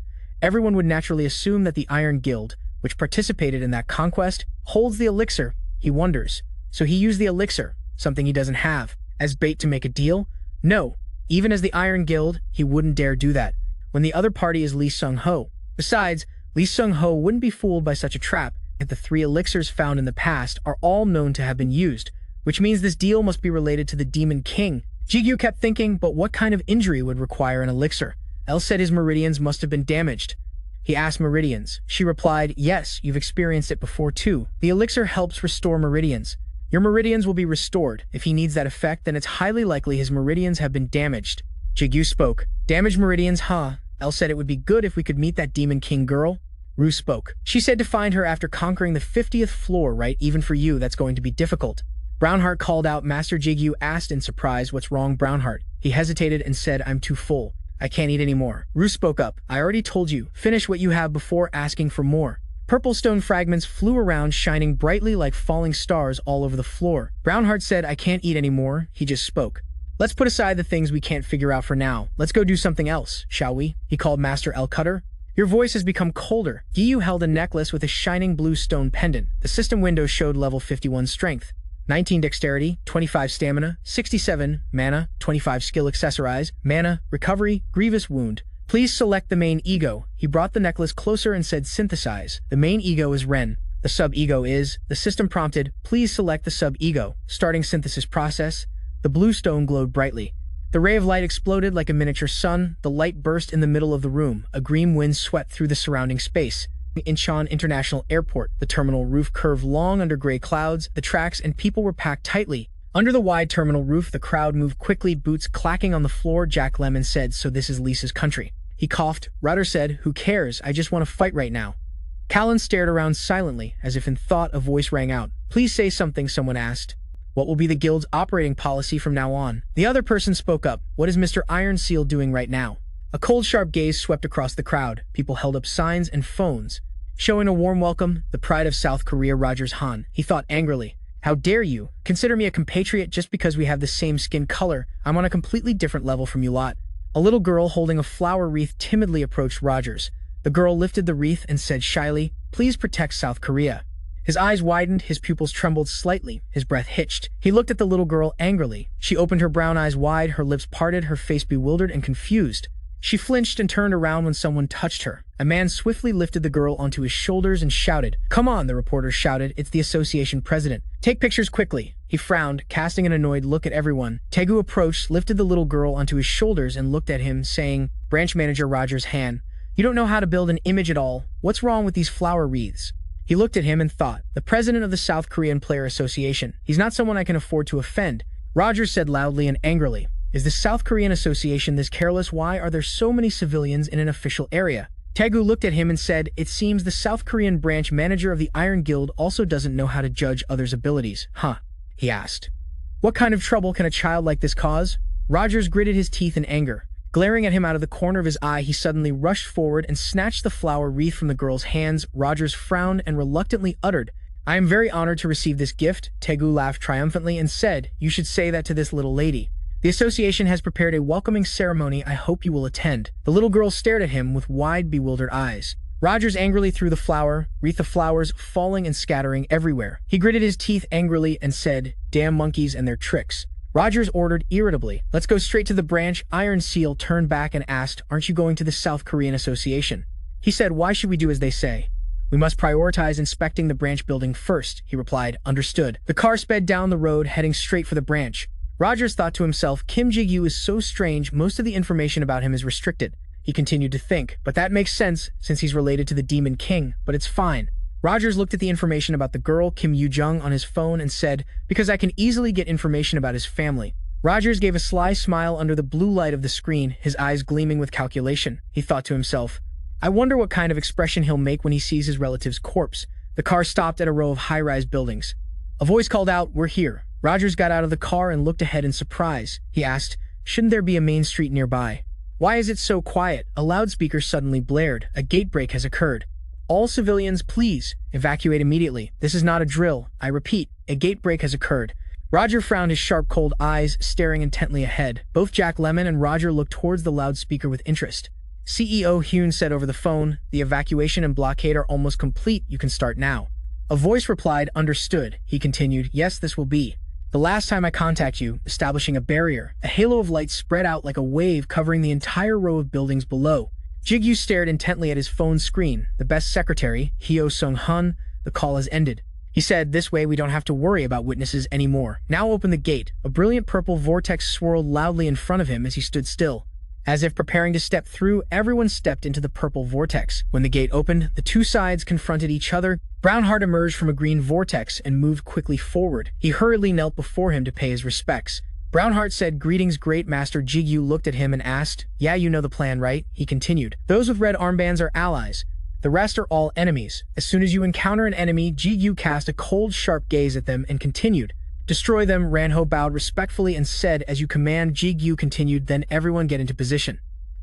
everyone would naturally assume that the Iron Guild, which participated in that conquest, holds the elixir. He wonders, so he used the elixir, something he doesn't have, as bait to make a deal? No, even as the Iron Guild, he wouldn't dare do that, when the other party is Lee Seong-ho. Besides, Lee Seong-ho wouldn't be fooled by such a trap, if the 3 elixirs found in the past are all known to have been used, which means this deal must be related to the Demon King. Jigu kept thinking, but what kind of injury would require an elixir? El said his meridians must have been damaged. He asked meridians. She replied, "Yes, you've experienced it before too. The elixir helps restore meridians. Your meridians will be restored. If he needs that effect, then it's highly likely his meridians have been damaged." Jigu spoke. "Damaged meridians, huh? El said it would be good if we could meet that Demon King girl." Ru spoke. "She said to find her after conquering the 50th floor, right? Even for you, that's going to be difficult." Brownheart called out. Master Jigu asked in surprise, "What's wrong, Brownheart?" He hesitated and said, "I'm too full. I can't eat anymore." Ru spoke up. "I already told you. Finish what you have before asking for more." Purple stone fragments flew around, shining brightly like falling stars all over the floor. Brownheart said, "I can't eat anymore." He just spoke. "Let's put aside the things we can't figure out for now. Let's go do something else, shall we?" He called Master El Cutter. "Your voice has become colder." Giyu held a necklace with a shining blue stone pendant. The system window showed level 51 strength, 19 dexterity, 25 stamina, 67 mana, 25 skill accessorize, mana, recovery, grievous wound. "Please select the main ego." He brought the necklace closer and said, "Synthesize." The main ego is Ren. The sub-ego is, the system prompted, "Please select the sub-ego." Starting synthesis process. The blue stone glowed brightly. The ray of light exploded like a miniature sun. The light burst in the middle of the room. A green wind swept through the surrounding space. Incheon International Airport. The terminal roof curved long under gray clouds. The tracks and people were packed tightly. Under the wide terminal roof, the crowd moved quickly, boots clacking on the floor. Jack Lemmon said, "So this is Lisa's country." He coughed. Rudder said, "Who cares? I just want to fight right now." Callan stared around silently, as if in thought. A voice rang out. "Please say something," someone asked. What will be the guild's operating policy from now on? The other person spoke up. What is Mr. Iron Seal doing right now? A cold, sharp gaze swept across the crowd. People held up signs and phones, showing a warm welcome. The pride of South Korea, Rogers Han. He thought angrily. How dare you? Consider me a compatriot just because we have the same skin color. I'm on a completely different level from you lot. A little girl holding a flower wreath timidly approached Rogers. The girl lifted the wreath and said shyly, "Please protect South Korea." His eyes widened, his pupils trembled slightly, his breath hitched. He looked at the little girl angrily. She opened her brown eyes wide, her lips parted, her face bewildered and confused. She flinched and turned around when someone touched her. A man swiftly lifted the girl onto his shoulders and shouted, "Come on," the reporter shouted. "It's the association president. Take pictures quickly." He frowned, casting an annoyed look at everyone. Jigu approached, lifted the little girl onto his shoulders and looked at him, saying, "Branch manager Rogers Han, you don't know how to build an image at all. What's wrong with these flower wreaths?" He looked at him and thought, the president of the South Korean Player Association. He's not someone I can afford to offend. Rogers said loudly and angrily, "Is the South Korean Association this careless? Why are there so many civilians in an official area?" Jigu looked at him and said, "It seems the South Korean branch manager of the Iron Guild also doesn't know how to judge others' abilities, huh?" he asked. "What kind of trouble can a child like this cause?" Rogers gritted his teeth in anger. Glaring at him out of the corner of his eye, he suddenly rushed forward and snatched the flower wreath from the girl's hands. Rogers frowned and reluctantly uttered, "I am very honored to receive this gift." Jigu laughed triumphantly and said, "You should say that to this little lady. The association has prepared a welcoming ceremony. I hope you will attend." The little girl stared at him with wide, bewildered eyes. Rogers angrily threw the flower wreath of flowers falling and scattering everywhere. He gritted his teeth angrily and said, "Damn monkeys and their tricks." Rogers ordered irritably, "Let's go straight to the branch." Iron Seal turned back and asked, "Aren't you going to the South Korean Association?" He said, "Why should we do as they say?" "We must prioritize inspecting the branch building first," he replied. "Understood." The car sped down the road, heading straight for the branch. Rogers thought to himself, Kim Jigu is so strange, most of the information about him is restricted. He continued to think, but that makes sense since he's related to the Demon King, but it's fine. Rogers looked at the information about the girl, Kim Yoo-jung, on his phone and said, "Because I can easily get information about his family." Rogers gave a sly smile under the blue light of the screen, his eyes gleaming with calculation. He thought to himself, "I wonder what kind of expression he'll make when he sees his relative's corpse." The car stopped at a row of high-rise buildings. A voice called out, "We're here." Rogers got out of the car and looked ahead in surprise. He asked, "Shouldn't there be a main street nearby? Why is it so quiet?" A loudspeaker suddenly blared. "A gate break has occurred. All civilians, please evacuate immediately. This is not a drill. I repeat, a gate break has occurred." Roger frowned, his sharp, cold eyes staring intently ahead. Both Jack Lemmon and Roger looked towards the loudspeaker with interest. CEO Hyun said over the phone, "The evacuation and blockade are almost complete. You can start now." A voice replied, "Understood." He continued, "Yes, this will be the last time I contact you." Establishing a barrier, a halo of light spread out like a wave covering the entire row of buildings below. Jigu stared intently at his phone screen. "The best secretary, Hyo Sung-hun, the call has ended." He said, "This way we don't have to worry about witnesses anymore. Now open the gate." A brilliant purple vortex swirled loudly in front of him as he stood still. As if preparing to step through, everyone stepped into the purple vortex. When the gate opened, the two sides confronted each other. Brownheart emerged from a green vortex and moved quickly forward. He hurriedly knelt before him to pay his respects. Brownheart said, "Greetings, Great Master." Jigu looked at him and asked, "Yeah, you know the plan, right?" He continued, "Those with red armbands are allies. The rest are all enemies. As soon as you encounter an enemy," Jigu cast a cold, sharp gaze at them and continued, "destroy them." Ranho bowed respectfully and said, "As you command." Jigu continued, "Then everyone get into position.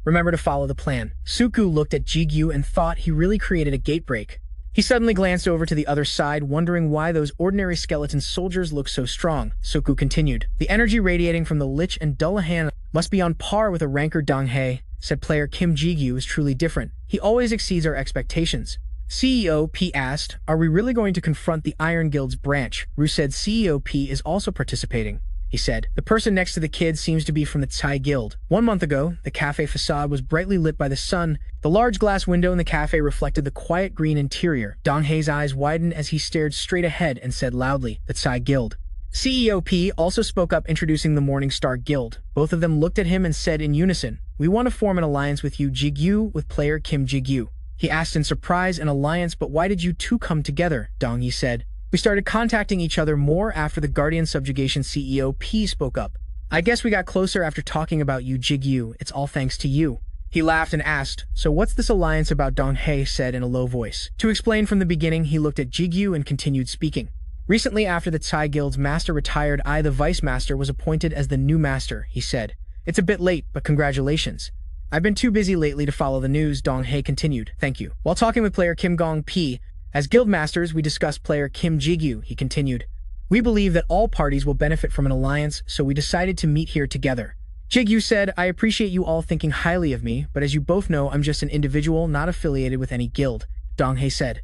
Remember to follow the plan." Suku looked at Jigu and thought he really created a gate break. He suddenly glanced over to the other side, wondering why those ordinary skeleton soldiers looked so strong. Suku continued, "The energy radiating from the Lich and Dullahan must be on par with a ranker. Donghae," said player Kim Jigu, "is truly different. He always exceeds our expectations." CEO P asked, "Are we really going to confront the Iron Guild's branch?" Ru said, "CEO P is also participating." He said, "The person next to the kid seems to be from the Tsai Guild. 1 month ago, the cafe facade was brightly lit by the sun. The large glass window in the cafe reflected the quiet green interior." Donghae's eyes widened as he stared straight ahead and said loudly, "The Tsai Guild." CEO P also spoke up, introducing the Morning Star Guild. Both of them looked at him and said in unison, "We want to form an alliance with you, Jigu," with player Kim Jigu. He asked in surprise, "An alliance? But why did you two come together?" Donghae said, "We started contacting each other more after the Guardian subjugation." CEO P spoke up, "I guess we got closer after talking about you, Jigu. It's all thanks to you." He laughed and asked, "So what's this alliance about?" Donghae said in a low voice. To explain from the beginning, he looked at Jigu and continued speaking. Recently, after the Tsai Guild's master retired, I, the vice master, was appointed as the new master, he said. It's a bit late, but congratulations. I've been too busy lately to follow the news, Dong Hae continued. Thank you. While talking with player Kim Gong-P, as guild masters, we discussed player Kim Jigu, he continued. We believe that all parties will benefit from an alliance, so we decided to meet here together. Jigu said, I appreciate you all thinking highly of me, but as you both know, I'm just an individual not affiliated with any guild, Dong Hae said.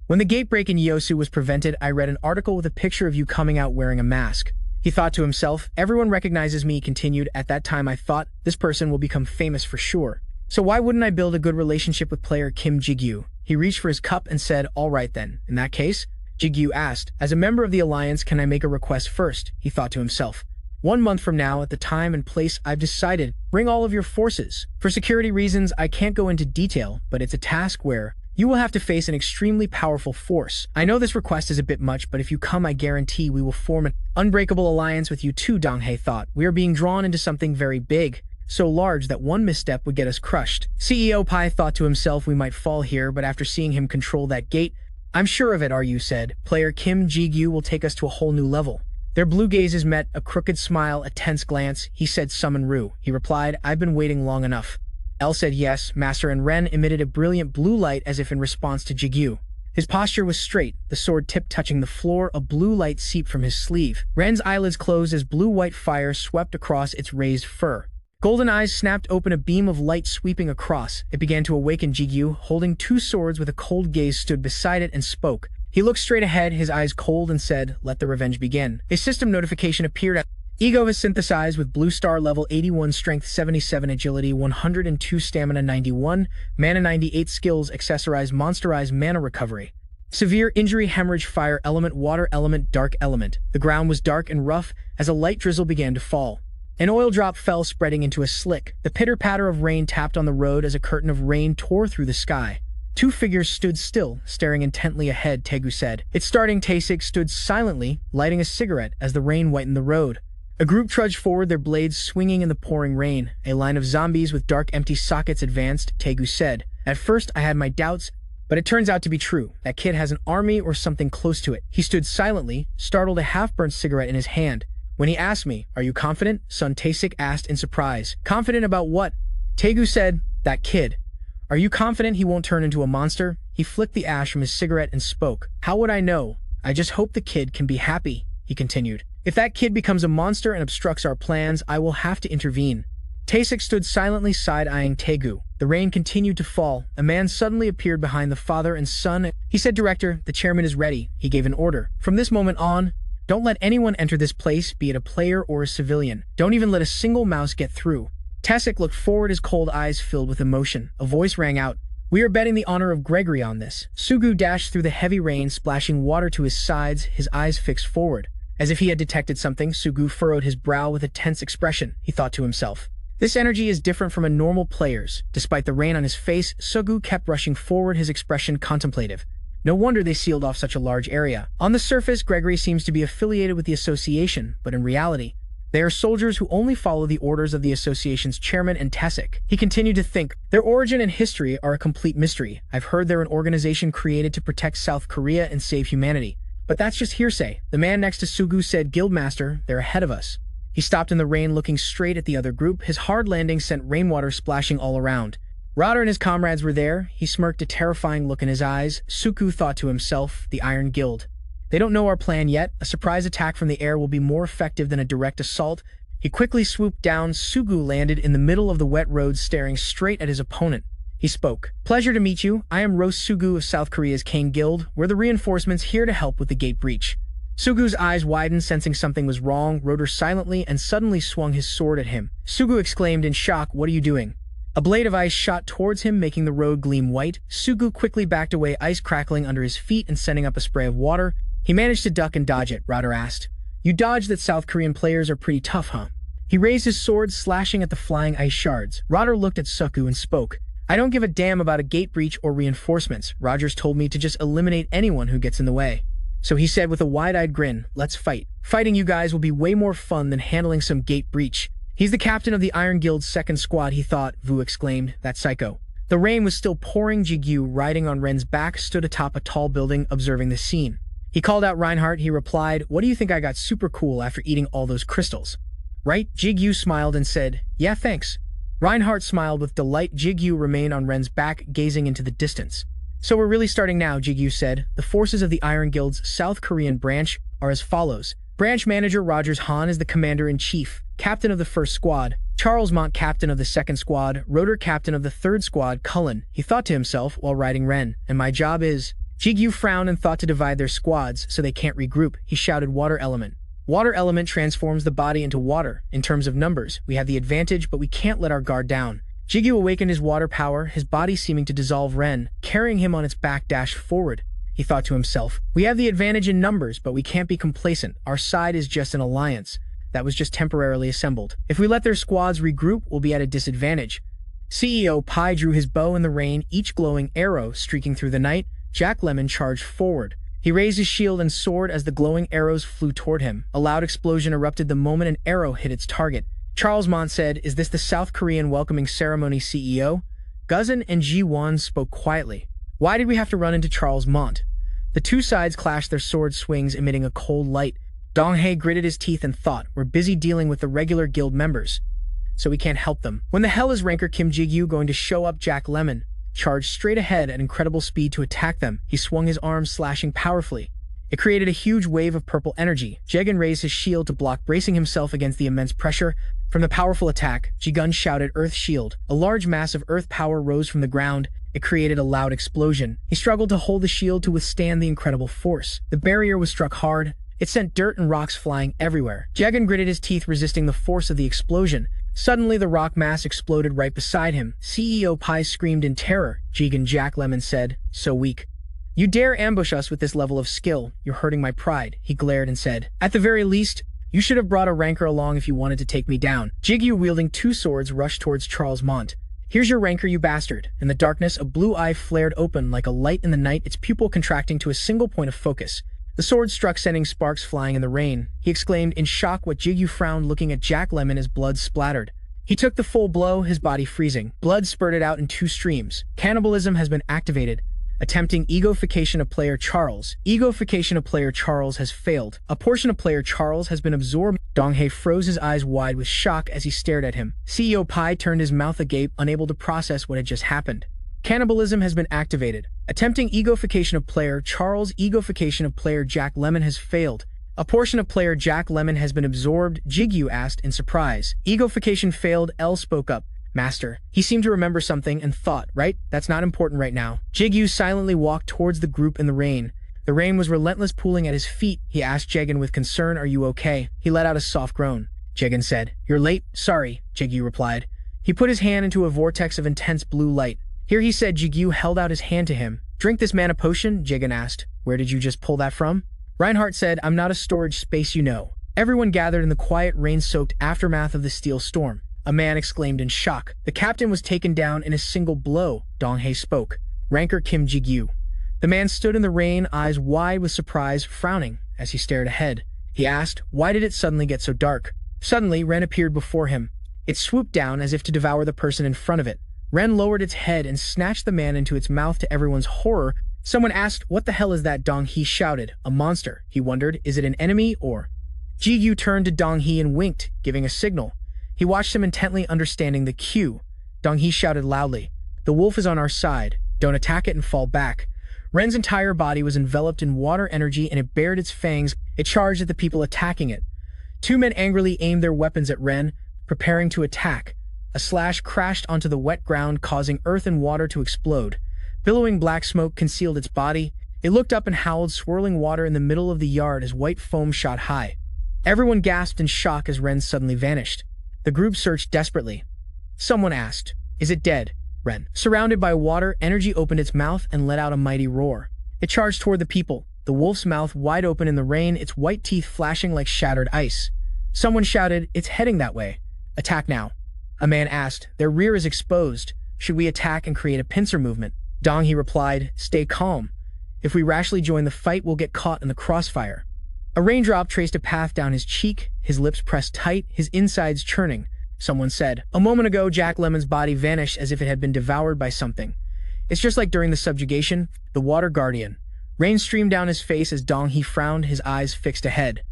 When the gate break in Yosu was prevented, I read an article with a picture of you coming out wearing a mask. He thought to himself, everyone recognizes me, he continued. At that time I thought, this person will become famous for sure. So why wouldn't I build a good relationship with player Kim Jigyu? He reached for his cup and said, all right then. In that case, Jigyu asked, as a member of the alliance, can I make a request first? He thought to himself. 1 month from now, at the time and place I've decided, bring all of your forces. For security reasons, I can't go into detail, but it's a task where you will have to face an extremely powerful force. I know this request is a bit much, but if you come, I guarantee we will form an unbreakable alliance with you too, Dong Hae thought. We are being drawn into something very big, so large that one misstep would get us crushed. CEO Pai thought to himself we might fall here, but after seeing him control that gate, I'm sure of it, Ryu said. Player Kim Jigyu will take us to a whole new level. Their blue gazes met, a crooked smile, a tense glance. He said, summon Ru. He replied, I've been waiting long enough. L said yes, master, and Ren emitted a brilliant blue light as if in response to Jigyu. His posture was straight, the sword tip touching the floor, a blue light seeped from his sleeve. Ren's eyelids closed as blue-white fire swept across its raised fur. Golden eyes snapped open, a beam of light sweeping across. It began to awaken. Jigyu, holding 2 swords with a cold gaze, stood beside it and spoke. He looked straight ahead, his eyes cold, and said, let the revenge begin. A system notification appeared at Ego is synthesized with Blue Star level 81, strength 77, agility 102, stamina 91, mana 98, skills accessorized, monsterized mana recovery. Severe injury, hemorrhage, fire element, water element, dark element. The ground was dark and rough as a light drizzle began to fall. An oil drop fell, spreading into a slick. The pitter-patter of rain tapped on the road as a curtain of rain tore through the sky. 2 figures stood still, staring intently ahead, Tegu said. It's starting. Taesik stood silently, lighting a cigarette as the rain whitened the road. A group trudged forward, their blades swinging in the pouring rain. A line of zombies with dark empty sockets advanced, Tegu said. At first I had my doubts, but it turns out to be true. That kid has an army or something close to it. He stood silently, startled, a half-burnt cigarette in his hand. When he asked me, are you confident? Son, Taesik asked in surprise. Confident about what? Tegu said, that kid. Are you confident he won't turn into a monster? He flicked the ash from his cigarette and spoke. How would I know? I just hope the kid can be happy, he continued. If that kid becomes a monster and obstructs our plans, I will have to intervene. Taesik stood silently, side-eyeing Tegu. The rain continued to fall. A man suddenly appeared behind the father and son. He said, Director, the chairman is ready. He gave an order. From this moment on, don't let anyone enter this place, be it a player or a civilian. Don't even let a single mouse get through. Taesik looked forward, his cold eyes filled with emotion. A voice rang out. We are betting the honor of Gregory on this. Sugu dashed through the heavy rain, splashing water to his sides, his eyes fixed forward. As if he had detected something, Sugu furrowed his brow with a tense expression. He thought to himself, this energy is different from a normal player's. Despite the rain on his face, Sugu kept rushing forward, his expression contemplative. No wonder they sealed off such a large area. On the surface, Gregory seems to be affiliated with the association, but in reality, they are soldiers who only follow the orders of the association's chairman and Taesik. He continued to think, their origin and history are a complete mystery. I've heard they're an organization created to protect South Korea and save humanity. But that's just hearsay. The man next to Sugu said, Guildmaster, they're ahead of us. He stopped in the rain, looking straight at the other group. His hard landing sent rainwater splashing all around. Roder and his comrades were there. He smirked, a terrifying look in his eyes. Suku thought to himself, the Iron Guild. They don't know our plan yet. A surprise attack from the air will be more effective than a direct assault. He quickly swooped down. Sugu landed in the middle of the wet road, staring straight at his opponent. He spoke. Pleasure to meet you. I am Rose Sugu of South Korea's Kane Guild. We're the reinforcements here to help with the gate breach. Sugu's eyes widened, sensing something was wrong. Roder silently and suddenly swung his sword at him. Sugu exclaimed in shock, what are you doing? A blade of ice shot towards him, making the road gleam white. Sugu quickly backed away, ice crackling under his feet and sending up a spray of water. He managed to duck and dodge it, Roder asked. You dodged that. South Korean players are pretty tough, huh? He raised his sword, slashing at the flying ice shards. Roder looked at Sugu and spoke. I don't give a damn about a gate breach or reinforcements. Rogers told me to just eliminate anyone who gets in the way. So he said with a wide-eyed grin, let's fight. Fighting you guys will be way more fun than handling some gate breach. He's the captain of the Iron Guild's second squad, he thought, Vu exclaimed. That psycho. The rain was still pouring. Jigu, riding on Ren's back, stood atop a tall building, observing the scene. He called out Reinhardt. He replied, "What do you think I got super cool after eating all those crystals?" Right? Jigu smiled and said, "Yeah, thanks." Reinhardt smiled with delight. Jigu remained on Ren's back, gazing into the distance. "So we're really starting now," Jigu said. "The forces of the Iron Guild's South Korean branch are as follows. Branch Manager Rogers Han is the Commander-in-Chief, Captain of the 1st Squad. Charles Mont, Captain of the 2nd Squad. Rotor, Captain of the 3rd Squad. Cullen," he thought to himself while riding Ren. "And my job is—" Jigu frowned and thought to divide their squads so they can't regroup. He shouted, "Water Element." Water Element transforms the body into water. In terms of numbers, we have the advantage, but we can't let our guard down. Jigu awakened his water power, his body seeming to dissolve Ren, carrying him on its back dashed forward. He thought to himself, "We have the advantage in numbers, but we can't be complacent. Our side is just an alliance that was just temporarily assembled. If we let their squads regroup, we'll be at a disadvantage." CEO Pai drew his bow in the rain, each glowing arrow streaking through the night. Jack Lemmon charged forward. He raised his shield and sword as the glowing arrows flew toward him. A loud explosion erupted the moment an arrow hit its target. Charles Mont said, "Is this the South Korean welcoming ceremony, CEO?" Guzan and Ji-won spoke quietly. Why did we have to run into Charles Mont? The two sides clashed their sword swings, emitting a cold light. Dong-hae gritted his teeth and thought, "We're busy dealing with the regular guild members, so we can't help them. When the hell is Ranker Kim Ji-gyu going to show up?" Jack Lemmon charged straight ahead at incredible speed to attack them. He swung his arms, slashing powerfully. It created a huge wave of purple energy. Jagan raised his shield to block, bracing himself against the immense pressure. From the powerful attack, Jigun shouted, "Earth Shield." A large mass of earth power rose from the ground. It created a loud explosion. He struggled to hold the shield to withstand the incredible force. The barrier was struck hard. It sent dirt and rocks flying everywhere. Jagan gritted his teeth, resisting the force of the explosion. Suddenly, the rock mass exploded right beside him. CEO Pai screamed in terror. Jigun, Jack Lemmon said, "So weak. You dare ambush us with this level of skill? You're hurting my pride." He glared and said, "At the very least, you should have brought a ranker along if you wanted to take me down." Jigu, wielding two swords, rushed towards Charles Mont. "Here's your ranker, you bastard." In the darkness, a blue eye flared open like a light in the night, its pupil contracting to a single point of focus. The sword struck, sending sparks flying in the rain. He exclaimed in shock, what Jigu frowned, looking at Jack Lemmon as blood splattered. He took the full blow, his body freezing. Blood spurted out in two streams. Cannibalism has been activated. Attempting egoification of player Charles. Egoification of player Charles has failed. A portion of player Charles has been absorbed. Dong-hae froze his eyes wide with shock as he stared at him. CEO Pai turned his mouth agape, unable to process what had just happened. Cannibalism has been activated. Attempting egoification of player Charles. Egoification of player Jack Lemmon has failed. A portion of player Jack Lemmon has been absorbed. Jigu asked in surprise. Egoification failed. L spoke up. "Master." He seemed to remember something and thought, "Right, that's not important right now." Jigu silently walked towards the group in the rain. The rain was relentless, pooling at his feet. He asked Jagan with concern, "Are you okay?" He let out a soft groan. Jagan said, "You're late." "Sorry," Jigu replied. He put his hand into a vortex of intense blue light. "Here," he said. Jigu held out his hand to him. "Drink this mana potion," Jagan asked. "Where did you just pull that from?" Reinhardt said, "I'm not a storage space, you know." Everyone gathered in the quiet, rain-soaked aftermath of the steel storm. A man exclaimed in shock. "The captain was taken down in a single blow." Dong-hae spoke. "Ranker Kim Ji-gyu." The man stood in the rain, eyes wide with surprise, frowning as he stared ahead. He asked, "Why did it suddenly get so dark?" Suddenly, Ren appeared before him. It swooped down as if to devour the person in front of it. Ren lowered its head and snatched the man into its mouth. To everyone's horror, someone asked, "What the hell is that?" Dong-hae shouted, "A monster." He wondered, is it an enemy or... Jigu turned to Dong-hae and winked, giving a signal. He watched him intently, understanding the cue. Dong-hae shouted loudly, "The wolf is on our side. Don't attack it and fall back." Ren's entire body was enveloped in water energy and it bared its fangs. It charged at the people attacking it. Two men angrily aimed their weapons at Ren, preparing to attack. A slash crashed onto the wet ground, causing earth and water to explode. Billowing black smoke concealed its body. It looked up and howled, swirling water in the middle of the yard as white foam shot high. Everyone gasped in shock as Ren suddenly vanished. The group searched desperately. Someone asked, "Is it dead?" Ren, surrounded by water, energy opened its mouth and let out a mighty roar. It charged toward the people, the wolf's mouth wide open in the rain, its white teeth flashing like shattered ice. Someone shouted, "It's heading that way. Attack now." A man asked, "Their rear is exposed. Should we attack and create a pincer movement?" Dong-hae replied, "Stay calm. If we rashly join the fight, we'll get caught in the crossfire." A raindrop traced a path down his cheek, his lips pressed tight, his insides churning. Someone said, "A moment ago, Jack Lemmon's body vanished as if it had been devoured by something. It's just like during the subjugation, the Water Guardian." Rain streamed down his face as Dong He frowned, his eyes fixed ahead.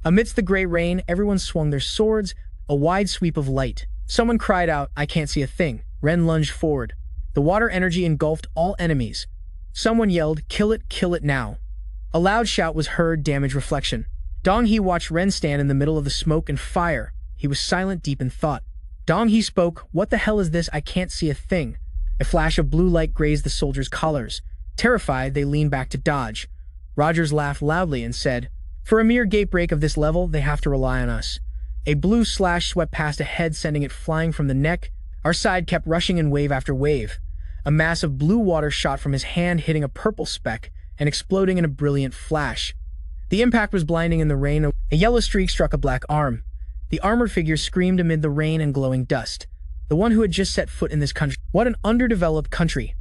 Amidst the gray rain, everyone swung their swords, a wide sweep of light. Someone cried out, "I can't see a thing." Ren lunged forward. The water energy engulfed all enemies. Someone yelled, kill it now." A loud shout was heard, damage reflection. Dong He watched Ren stand in the middle of the smoke and fire. He was silent, deep in thought. Dong He spoke, "What the hell is this? I can't see a thing." A flash of blue light grazed the soldiers' collars. Terrified, they leaned back to dodge. Rogers laughed loudly and said, "For a mere gatebreak of this level, they have to rely on us." A blue slash swept past a head, sending it flying from the neck. Our side kept rushing in wave after wave. A mass of blue water shot from his hand, hitting a purple speck and exploding in a brilliant flash. The impact was blinding in the rain. A yellow streak struck a black arm. The armored figure screamed amid the rain and glowing dust. The one who had just set foot in this country. What an underdeveloped country.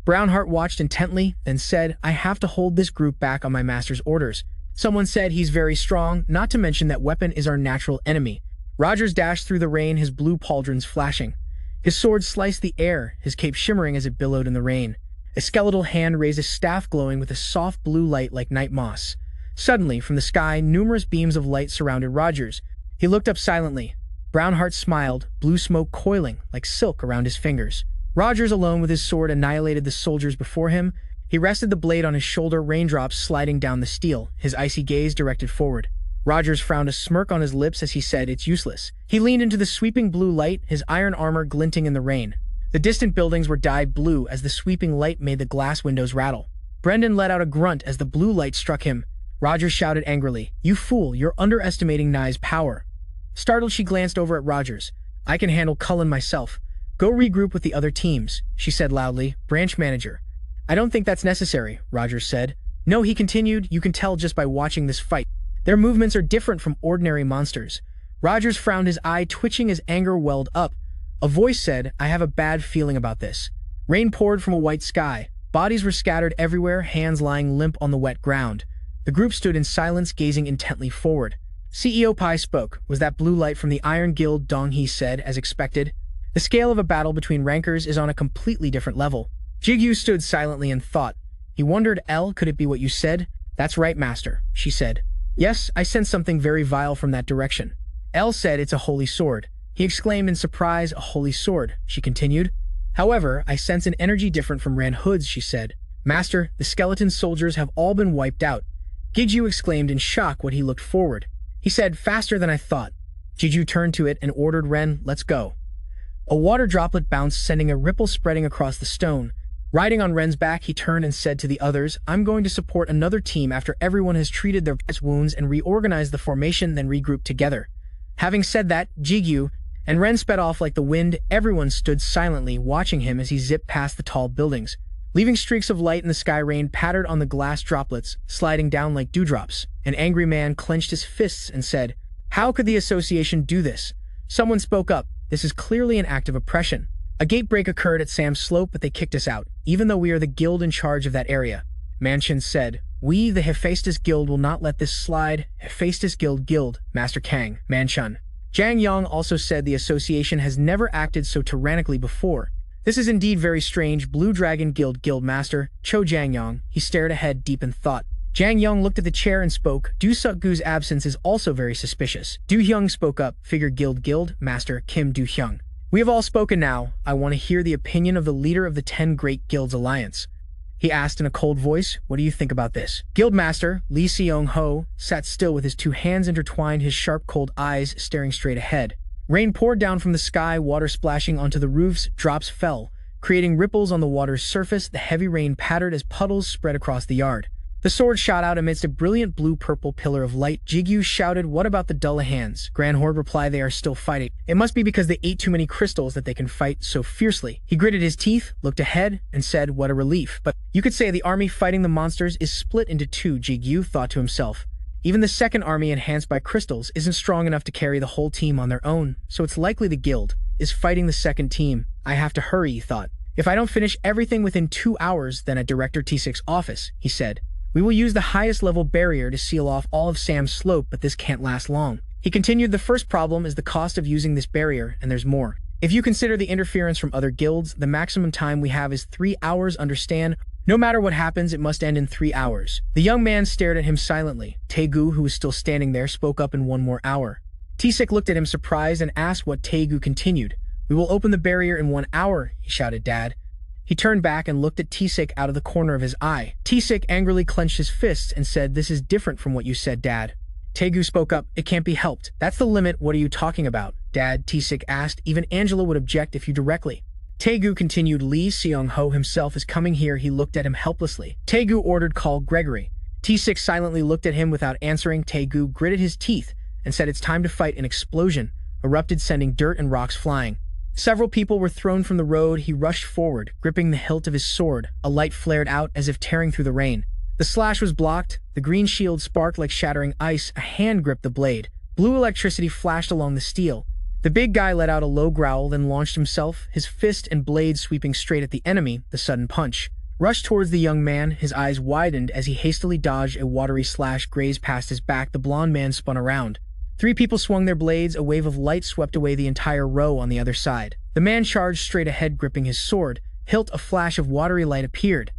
Brownheart watched intently, then said, "I have to hold this group back on my master's orders." Someone said, "He's very strong, not to mention that weapon is our natural enemy." Rogers dashed through the rain, his blue pauldrons flashing. His sword sliced the air, his cape shimmering as it billowed in the rain. A skeletal hand raised a staff glowing with a soft blue light like night moss. Suddenly, from the sky, numerous beams of light surrounded Rogers. He looked up silently. Brownheart smiled, blue smoke coiling like silk around his fingers. Rogers, alone with his sword, annihilated the soldiers before him. He rested the blade on his shoulder, raindrops sliding down the steel, his icy gaze directed forward. Rogers frowned, a smirk on his lips as he said, "It's useless." He leaned into the sweeping blue light, his iron armor glinting in the rain. The distant buildings were dyed blue as the sweeping light made the glass windows rattle. Brendan let out a grunt as the blue light struck him. Rogers shouted angrily, "You fool, you're underestimating Nye's power." Startled, she glanced over at Rogers. "I can handle Cullen myself. Go regroup with the other teams," she said loudly. "Branch manager." "I don't think that's necessary," Rogers said. "No," he continued, "you can tell just by watching this fight. Their movements are different from ordinary monsters." Rogers frowned, his eye twitching as anger welled up. A voice said, "I have a bad feeling about this." Rain poured from a white sky. Bodies were scattered everywhere, hands lying limp on the wet ground. The group stood in silence, gazing intently forward. CEO Pai spoke. "Was that blue light from the Iron Guild?" Dong He said, as expected. "The scale of a battle between rankers is on a completely different level." Jigu stood silently in thought. He wondered, could it be what you said?" "That's right, Master," she said. "Yes, I sense something very vile from that direction." L said, "It's a holy sword." He exclaimed in surprise, "A holy sword," she continued. "However, I sense an energy different from Ran Hood's," she said. "Master, the skeleton soldiers have all been wiped out." Giju exclaimed in shock when he looked forward. He said, "Faster than I thought." Jiju turned to it and ordered Ren, "Let's go." A water droplet bounced, sending a ripple spreading across the stone. Riding on Ren's back, he turned and said to the others, "I'm going to support another team after everyone has treated their wounds and reorganized the formation, then regroup together." Having said that, Jigu and Ren sped off like the wind. Everyone stood silently, watching him as he zipped past the tall buildings. Leaving streaks of light in the sky, rain pattered on the glass droplets, sliding down like dewdrops. An angry man clenched his fists and said, "How could the association do this?" Someone spoke up. "This is clearly an act of oppression. A gate break occurred at Sam's Slope, but they kicked us out, even though we are the guild in charge of that area." Manchin said, "We, the Hephaestus Guild, will not let this slide." Hephaestus Guild, Master Kang, Manchun. Zhang Yang also said the association has never acted so tyrannically before. "This is indeed very strange." Blue Dragon Guild Master, Cho Jangyang. He stared ahead, deep in thought. Zhang Yang looked at the chair and spoke. Du Suk-gu's absence is also very suspicious. Du Hyung spoke up. Figure Guild Master, Kim Du Hyung. "We have all spoken now. I want to hear the opinion of the leader of the 10 Great Guilds Alliance." He asked in a cold voice, "What do you think about this?" Guildmaster Li Seong-ho sat still with his two hands intertwined, his sharp, cold eyes staring straight ahead. Rain poured down from the sky, water splashing onto the roofs. Drops fell, creating ripples on the water's surface. The heavy rain pattered as puddles spread across the yard. The sword shot out amidst a brilliant blue-purple pillar of light. Jigu shouted, "What about the Dulla Hands?" Grand Horde replied, "They are still fighting. It must be because they ate too many crystals that they can fight so fiercely." He gritted his teeth, looked ahead, and said, "What a relief. But you could say the army fighting the monsters is split into two," Jigu thought to himself. "Even the second army enhanced by crystals isn't strong enough to carry the whole team on their own, so it's likely the guild is fighting the second team. I have to hurry," he thought. "If I don't finish everything within 2 hours, then at Director T6's office," he said. "We will use the highest level barrier to seal off all of Sam's Slope, but this can't last long." He continued, "The first problem is the cost of using this barrier, and there's more. If you consider the interference from other guilds, the maximum time we have is 3 hours. Understand? No matter what happens, it must end in 3 hours. The young man stared at him silently. Taegu, who was still standing there, spoke up in 1 more hour. Tisik looked at him surprised and asked what Taegu continued. We will open the barrier in 1 hour, he shouted, Dad. He turned back and looked at Tisik out of the corner of his eye. Tisik angrily clenched his fists and said, This is different from what you said, Dad. Taegu spoke up, It can't be helped. That's the limit, what are you talking about, Dad? Tisik asked. Even Angela would object if you directly. Taegu continued, Lee Seong-ho himself is coming here. He looked at him helplessly. Taegu ordered, Call Gregory. T6 silently looked at him without answering. Taegu gritted his teeth and said, It's time to fight. An explosion erupted, sending dirt and rocks flying. Several people were thrown from the road. He rushed forward, gripping the hilt of his sword. A light flared out as if tearing through the rain. The slash was blocked. The green shield sparked like shattering ice. A hand gripped the blade. Blue electricity flashed along the steel. The big guy let out a low growl, then launched himself, his fist and blade sweeping straight at the enemy. The sudden punch rushed towards the young man. His eyes widened as he hastily dodged. A watery slash grazed past his back. The blond man spun around. 3 people swung their blades. A wave of light swept away the entire row on the other side. The man charged straight ahead, gripping his sword. Hilt, a flash of watery light appeared.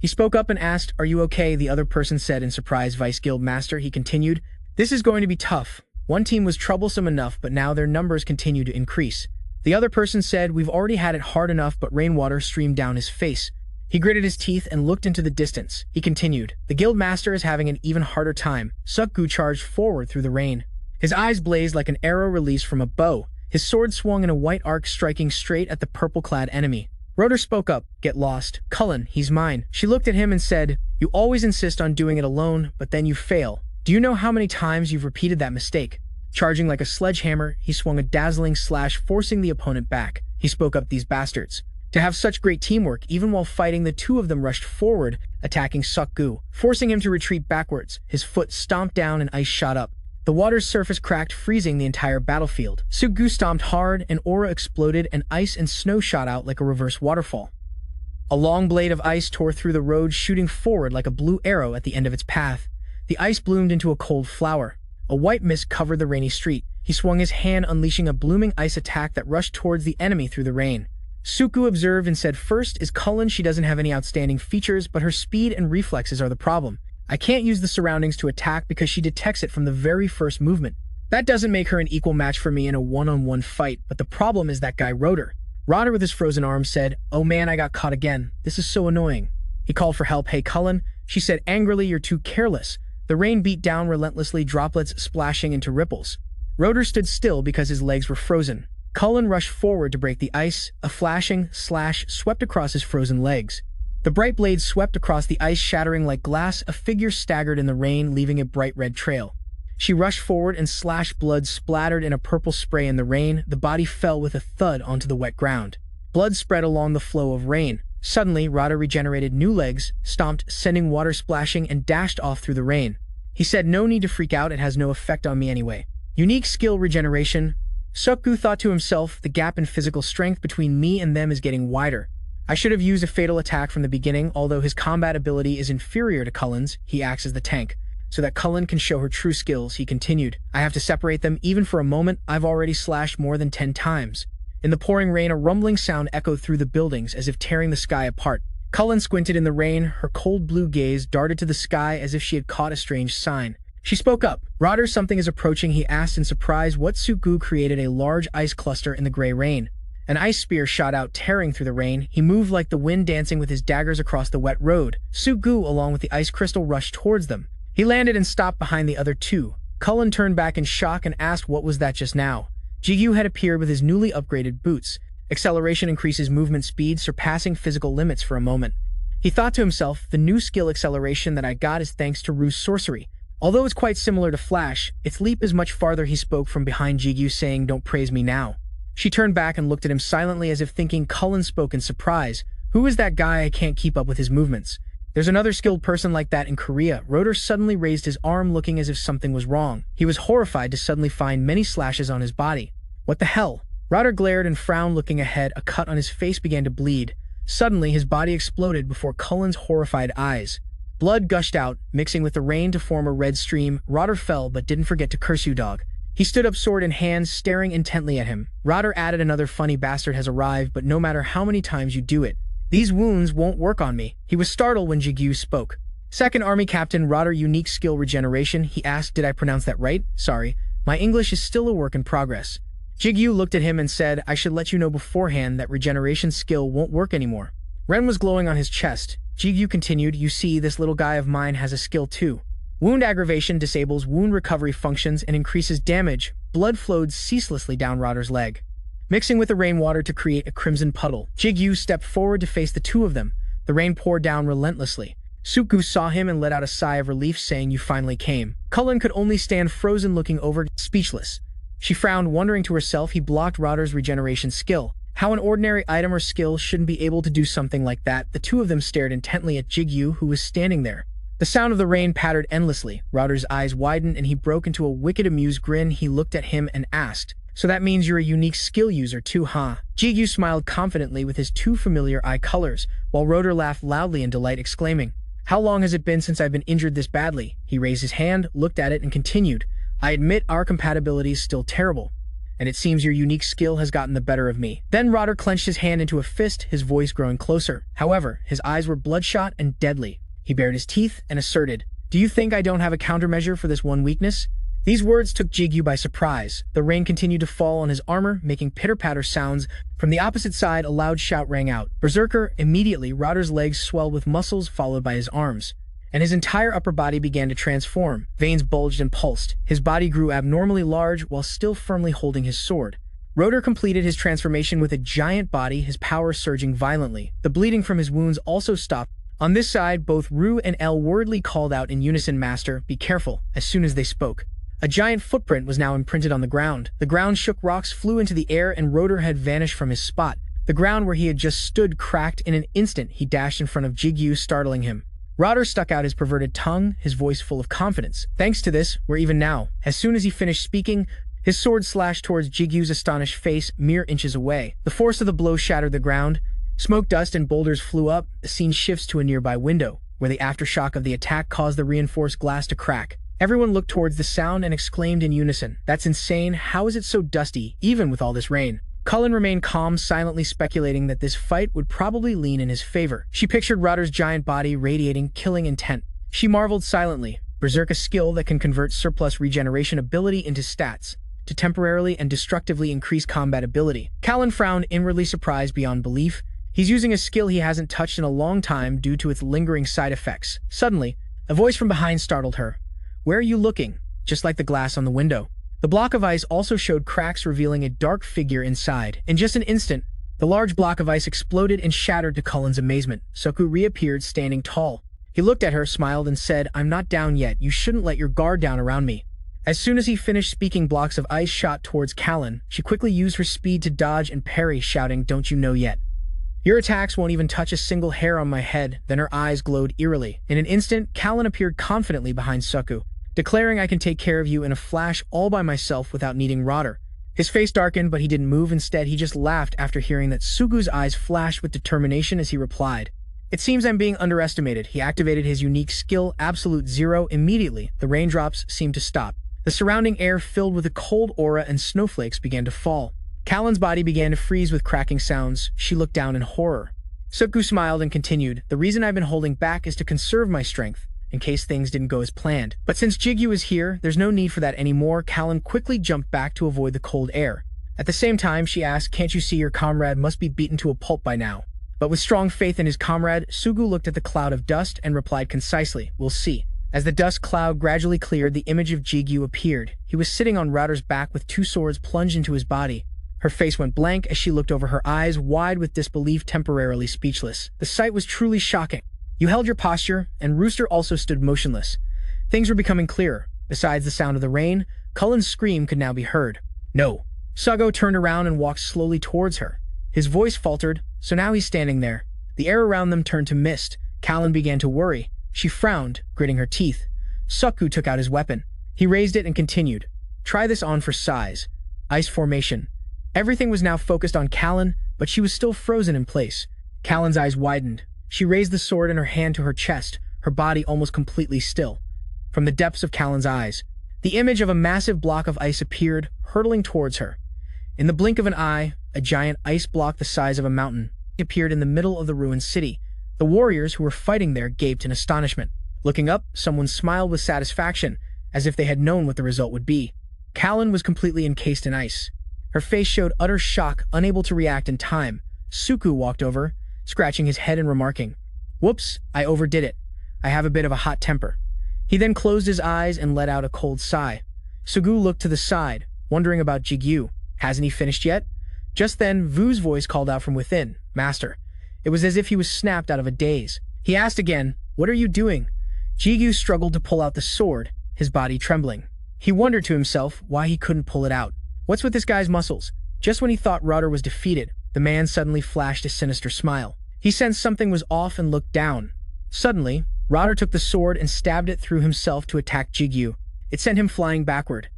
He spoke up and asked, Are you okay? The other person said in surprise, Vice Guild Master. He continued, This is going to be tough. One team was troublesome enough, but now their numbers continue to increase. The other person said, We've already had it hard enough, but rainwater streamed down his face. He gritted his teeth and looked into the distance. He continued, The Guild Master is having an even harder time. Suk-gu charged forward through the rain. His eyes blazed like an arrow released from a bow. His sword swung in a white arc, striking straight at the purple-clad enemy. Rotor spoke up, Get lost. Cullen, he's mine. She looked at him and said, You always insist on doing it alone, but then you fail. Do you know how many times you've repeated that mistake? Charging like a sledgehammer, he swung a dazzling slash, forcing the opponent back. He spoke up, These bastards. To have such great teamwork, even while fighting, the 2 of them rushed forward, attacking Suk-gu, forcing him to retreat backwards. His foot stomped down and ice shot up. The water's surface cracked, freezing the entire battlefield. Suk-gu stomped hard, an aura exploded, and ice and snow shot out like a reverse waterfall. A long blade of ice tore through the road, shooting forward like a blue arrow at the end of its path. The ice bloomed into a cold flower. A white mist covered the rainy street. He swung his hand, unleashing a blooming ice attack that rushed towards the enemy through the rain. Suk-gu observed and said, First is Cullen. She doesn't have any outstanding features, but her speed and reflexes are the problem. I can't use the surroundings to attack because she detects it from the very first movement. That doesn't make her an equal match for me in a one-on-one fight, but the problem is that guy Rotor. Rotor with his frozen arm said, Oh man, I got caught again. This is so annoying. He called for help. Hey Cullen, she said angrily, You're too careless. The rain beat down relentlessly, droplets splashing into ripples. Rotor stood still because his legs were frozen. Cullen rushed forward to break the ice. A flashing slash swept across his frozen legs. The bright blade swept across the ice, shattering like glass. A figure staggered in the rain, leaving a bright red trail. She rushed forward and slashed. Blood splattered in a purple spray in the rain. The body fell with a thud onto the wet ground. Blood spread along the flow of rain. Suddenly, Rada regenerated new legs, stomped, sending water splashing, and dashed off through the rain. He said, No need to freak out, it has no effect on me anyway. Unique skill regeneration. Suk-gu thought to himself, The gap in physical strength between me and them is getting wider. I should have used a fatal attack from the beginning. Although his combat ability is inferior to Cullen's, he acts as the tank, so that Cullen can show her true skills. He continued, I have to separate them even for a moment. I've already slashed more than 10 times. In the pouring rain, a rumbling sound echoed through the buildings as if tearing the sky apart. Cullen squinted in the rain. Her cold blue gaze darted to the sky as if she had caught a strange sign. She spoke up. Rotter, something is approaching, he asked in surprise. What? Suk-gu created a large ice cluster in the gray rain. An ice spear shot out, tearing through the rain. He moved like the wind, dancing with his daggers across the wet road. Suk-gu, along with the ice crystal, rushed towards them. He landed and stopped behind the other 2. Cullen turned back in shock and asked, What was that just now? Jigu had appeared with his newly upgraded boots. Acceleration increases movement speed, surpassing physical limits for a moment. He thought to himself, The new skill acceleration that I got is thanks to Rue's sorcery. Although it's quite similar to Flash, its leap is much farther. He spoke from behind Jigu, saying, Don't praise me now. She turned back and looked at him silently as if thinking. Cullen spoke in surprise. Who is that guy? I can't keep up with his movements. There's another skilled person like that in Korea. Rotor suddenly raised his arm, looking as if something was wrong. He was horrified to suddenly find many slashes on his body. What the hell? Rotor glared and frowned, looking ahead. A cut on his face began to bleed. Suddenly, his body exploded before Cullen's horrified eyes. Blood gushed out, mixing with the rain to form a red stream. Rotor fell, but didn't forget to curse you, dog. He stood up, sword in hand, staring intently at him. Rotor added, Another funny bastard has arrived, but no matter how many times you do it, These wounds won't work on me. He was startled when Jigu spoke. Second Army Captain Rotter unique skill regeneration. He asked, did I pronounce that right? Sorry, my English is still a work in progress. Jigu looked at him and said, I should let you know beforehand that regeneration skill won't work anymore. Ren was glowing on his chest. Jigu continued, you see, this little guy of mine has a skill too. Wound aggravation disables wound recovery functions and increases damage. Blood flowed ceaselessly down Rotter's leg, mixing with the rainwater to create a crimson puddle. Jigu stepped forward to face the two of them. The rain poured down relentlessly. Suku saw him and let out a sigh of relief, saying, you finally came. Cullen could only stand frozen, looking over, speechless. She frowned, wondering to herself he blocked Rotter's regeneration skill. How an ordinary item or skill shouldn't be able to do something like that. The two of them stared intently at Jigu, who was standing there. The sound of the rain pattered endlessly. Rotter's eyes widened and he broke into a wicked amused grin. He looked at him and asked, so that means you're a unique skill user too, huh? Jigu smiled confidently with his two familiar eye colors, while Rotter laughed loudly in delight, exclaiming, how long has it been since I've been injured this badly? He raised his hand, looked at it, and continued, I admit our compatibility is still terrible, and it seems your unique skill has gotten the better of me. Then Rotter clenched his hand into a fist, his voice growing closer. However, his eyes were bloodshot and deadly. He bared his teeth and asserted, do you think I don't have a countermeasure for this one weakness? These words took Jigu by surprise. The rain continued to fall on his armor, making pitter-patter sounds. From the opposite side, a loud shout rang out. Berserker! Immediately, Rotter's legs swelled with muscles, followed by his arms, and his entire upper body began to transform. Veins bulged and pulsed. His body grew abnormally large while still firmly holding his sword. Rotter completed his transformation with a giant body, his power surging violently. The bleeding from his wounds also stopped. On this side, both Ru and El wordly called out in unison, Master, be careful, as soon as they spoke. A giant footprint was now imprinted on the ground. The ground shook, rocks flew into the air, and Rotter had vanished from his spot. The ground where he had just stood cracked. In an instant, he dashed in front of Jigu, startling him. Rotter stuck out his perverted tongue, his voice full of confidence. Thanks to this, we're even now. As soon as he finished speaking, his sword slashed towards Jigu's astonished face, mere inches away. The force of the blow shattered the ground. Smoke, dust, and boulders flew up. The scene shifts to a nearby window, where the aftershock of the attack caused the reinforced glass to crack. Everyone looked towards the sound and exclaimed in unison, that's insane, how is it so dusty, even with all this rain? Cullen remained calm, silently speculating that this fight would probably lean in his favor. She pictured Rotter's giant body radiating killing intent. She marveled silently. Berserk, a skill that can convert surplus regeneration ability into stats, to temporarily and destructively increase combat ability. Cullen frowned, inwardly surprised beyond belief. He's using a skill he hasn't touched in a long time due to its lingering side effects. Suddenly, a voice from behind startled her. Where are you looking? Just like the glass on the window. The block of ice also showed cracks, revealing a dark figure inside. In just an instant, the large block of ice exploded and shattered to Cullen's amazement. Suku reappeared, standing tall. He looked at her, smiled, and said, I'm not down yet. You shouldn't let your guard down around me. As soon as he finished speaking, blocks of ice shot towards Cullen. She quickly used her speed to dodge and parry, shouting, don't you know yet? Your attacks won't even touch a single hair on my head. Then her eyes glowed eerily. In an instant, Cullen appeared confidently behind Suku, declaring, I can take care of you in a flash all by myself without needing Rotter. His face darkened, but he didn't move. Instead, he just laughed after hearing that. Sugu's eyes flashed with determination as he replied, it seems I'm being underestimated. He activated his unique skill, Absolute Zero. Immediately, the raindrops seemed to stop. The surrounding air filled with a cold aura and snowflakes began to fall. Cullen's body began to freeze with cracking sounds. She looked down in horror. Suku smiled and continued, the reason I've been holding back is to conserve my strength, in case things didn't go as planned. But since Jigu is here, there's no need for that anymore. Cullen quickly jumped back to avoid the cold air. At the same time, she asked, can't you see your comrade must be beaten to a pulp by now? But with strong faith in his comrade, Sugu looked at the cloud of dust and replied concisely, we'll see. As the dust cloud gradually cleared, the image of Jigu appeared. He was sitting on Rotter's back with two swords plunged into his body. Her face went blank as she looked over, her eyes wide with disbelief, temporarily speechless. The sight was truly shocking. You held your posture, and Rooster also stood motionless. Things were becoming clearer. Besides the sound of the rain, Cullen's scream could now be heard. No. Sugo turned around and walked slowly towards her. His voice faltered, so now he's standing there. The air around them turned to mist. Cullen began to worry. She frowned, gritting her teeth. Suku took out his weapon. He raised it and continued. Try this on for size. Ice formation. Everything was now focused on Cullen, but she was still frozen in place. Cullen's eyes widened. She raised the sword in her hand to her chest, her body almost completely still. From the depths of Cullen's eyes, the image of a massive block of ice appeared, hurtling towards her. In the blink of an eye, a giant ice block the size of a mountain appeared in the middle of the ruined city. The warriors who were fighting there gaped in astonishment. Looking up, someone smiled with satisfaction, as if they had known what the result would be. Kallen was completely encased in ice. Her face showed utter shock, unable to react in time. Suku walked over, scratching his head and remarking, "Whoops, I overdid it. I have a bit of a hot temper." He then closed his eyes and let out a cold sigh. Sugu looked to the side, wondering about Jigu. Hasn't he finished yet? Just then, Vu's voice called out from within, "Master." It was as if he was snapped out of a daze. He asked again, "What are you doing?" Jigu struggled to pull out the sword, his body trembling. He wondered to himself why he couldn't pull it out. What's with this guy's muscles? Just when he thought Rudder was defeated, the man suddenly flashed a sinister smile. He sensed something was off and looked down. Suddenly, Rudder took the sword and stabbed it through himself to attack Jigu. It sent him flying backward.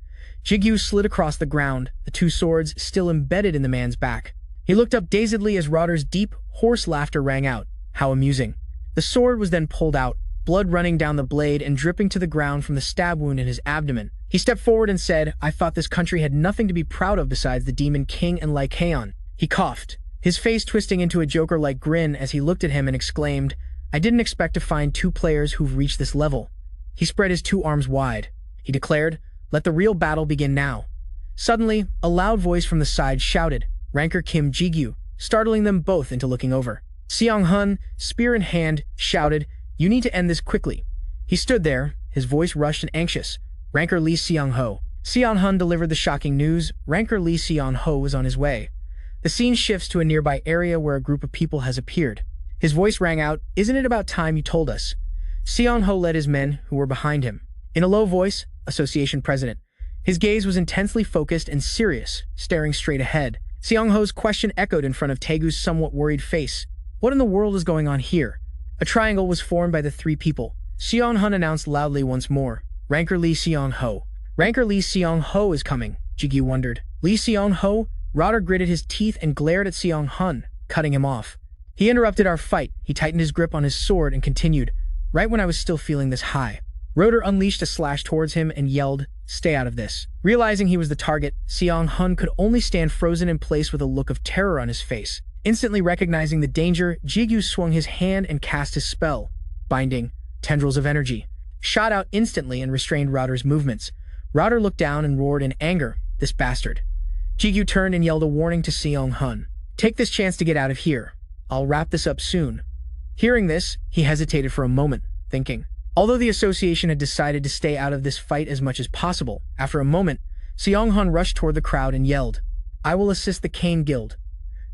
Jigu slid across the ground, the two swords still embedded in the man's back. He looked up dazedly as Rudder's deep, hoarse laughter rang out. How amusing. The sword was then pulled out, blood running down the blade and dripping to the ground from the stab wound in his abdomen. He stepped forward and said, "I thought this country had nothing to be proud of besides the Demon King and Lycaon." He coughed, his face twisting into a Joker-like grin as he looked at him and exclaimed, "I didn't expect to find two players who've reached this level." He spread his two arms wide. He declared, "Let the real battle begin now." Suddenly, a loud voice from the side shouted, "Ranker Kim Jigu," startling them both into looking over. Seong Hun, spear in hand, shouted, "You need to end this quickly." He stood there, his voice rushed and anxious. "Ranker Lee Seong-ho." Seong Hun delivered the shocking news. Ranker Lee Seong-ho was on his way. The scene shifts to a nearby area where a group of people has appeared. His voice rang out, "Isn't it about time you told us?" Seong-ho led his men, who were behind him. In a low voice, Association President. His gaze was intensely focused and serious, staring straight ahead. Seong-ho's question echoed in front of Taegu's somewhat worried face. What in the world is going on here? A triangle was formed by the three people. Seong Hun announced loudly once more, "Ranker Lee Seong-ho." "Ranker Lee Seong-ho is coming," Jigu wondered. "Lee Seong-ho?" Rudder gritted his teeth and glared at Seong Hun, cutting him off. "He interrupted our fight." He tightened his grip on his sword and continued, "Right when I was still feeling this high." Rudder unleashed a slash towards him and yelled, "Stay out of this." Realizing he was the target, Seong Hun could only stand frozen in place with a look of terror on his face. Instantly recognizing the danger, Jigu swung his hand and cast his spell, binding, Tendrils of Energy, shot out instantly and restrained Rudder's movements. Rudder looked down and roared in anger, "This bastard." Jigu turned and yelled a warning to Seong Hun. "Take this chance to get out of here. I'll wrap this up soon." Hearing this, he hesitated for a moment, thinking. Although the association had decided to stay out of this fight as much as possible, after a moment, Seong Hun rushed toward the crowd and yelled, "I will assist the Kane Guild."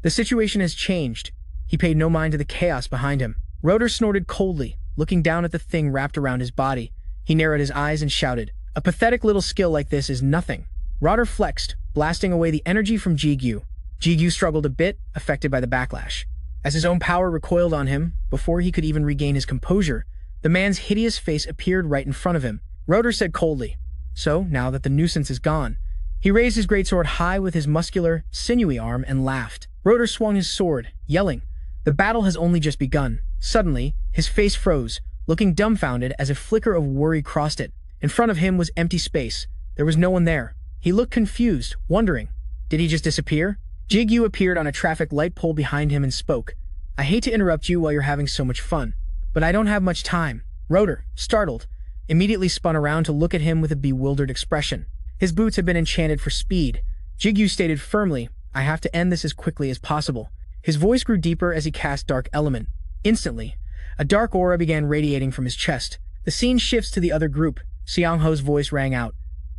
The situation has changed. He paid no mind to the chaos behind him. Rudder snorted coldly, looking down at the thing wrapped around his body. He narrowed his eyes and shouted, "A pathetic little skill like this is nothing." Rudder flexed, blasting away the energy from Jigu. Jigu struggled a bit, affected by the backlash. As his own power recoiled on him, before he could even regain his composure, the man's hideous face appeared right in front of him. Rudder said coldly, "So, now that the nuisance is gone." He raised his greatsword high with his muscular, sinewy arm and laughed. Rudder swung his sword, yelling, "The battle has only just begun." Suddenly, his face froze, looking dumbfounded as a flicker of worry crossed it. In front of him was empty space. There was no one there. He looked confused, wondering, did he just disappear? Jigu appeared on a traffic light pole behind him and spoke, "I hate to interrupt you while you're having so much fun, but I don't have much time." Rudder, startled, immediately spun around to look at him with a bewildered expression. His boots had been enchanted for speed. Jigu stated firmly, "I have to end this as quickly as possible." His voice grew deeper as he cast Dark Element. Instantly, a dark aura began radiating from his chest. The scene shifts to the other group. Seong-ho's voice rang out,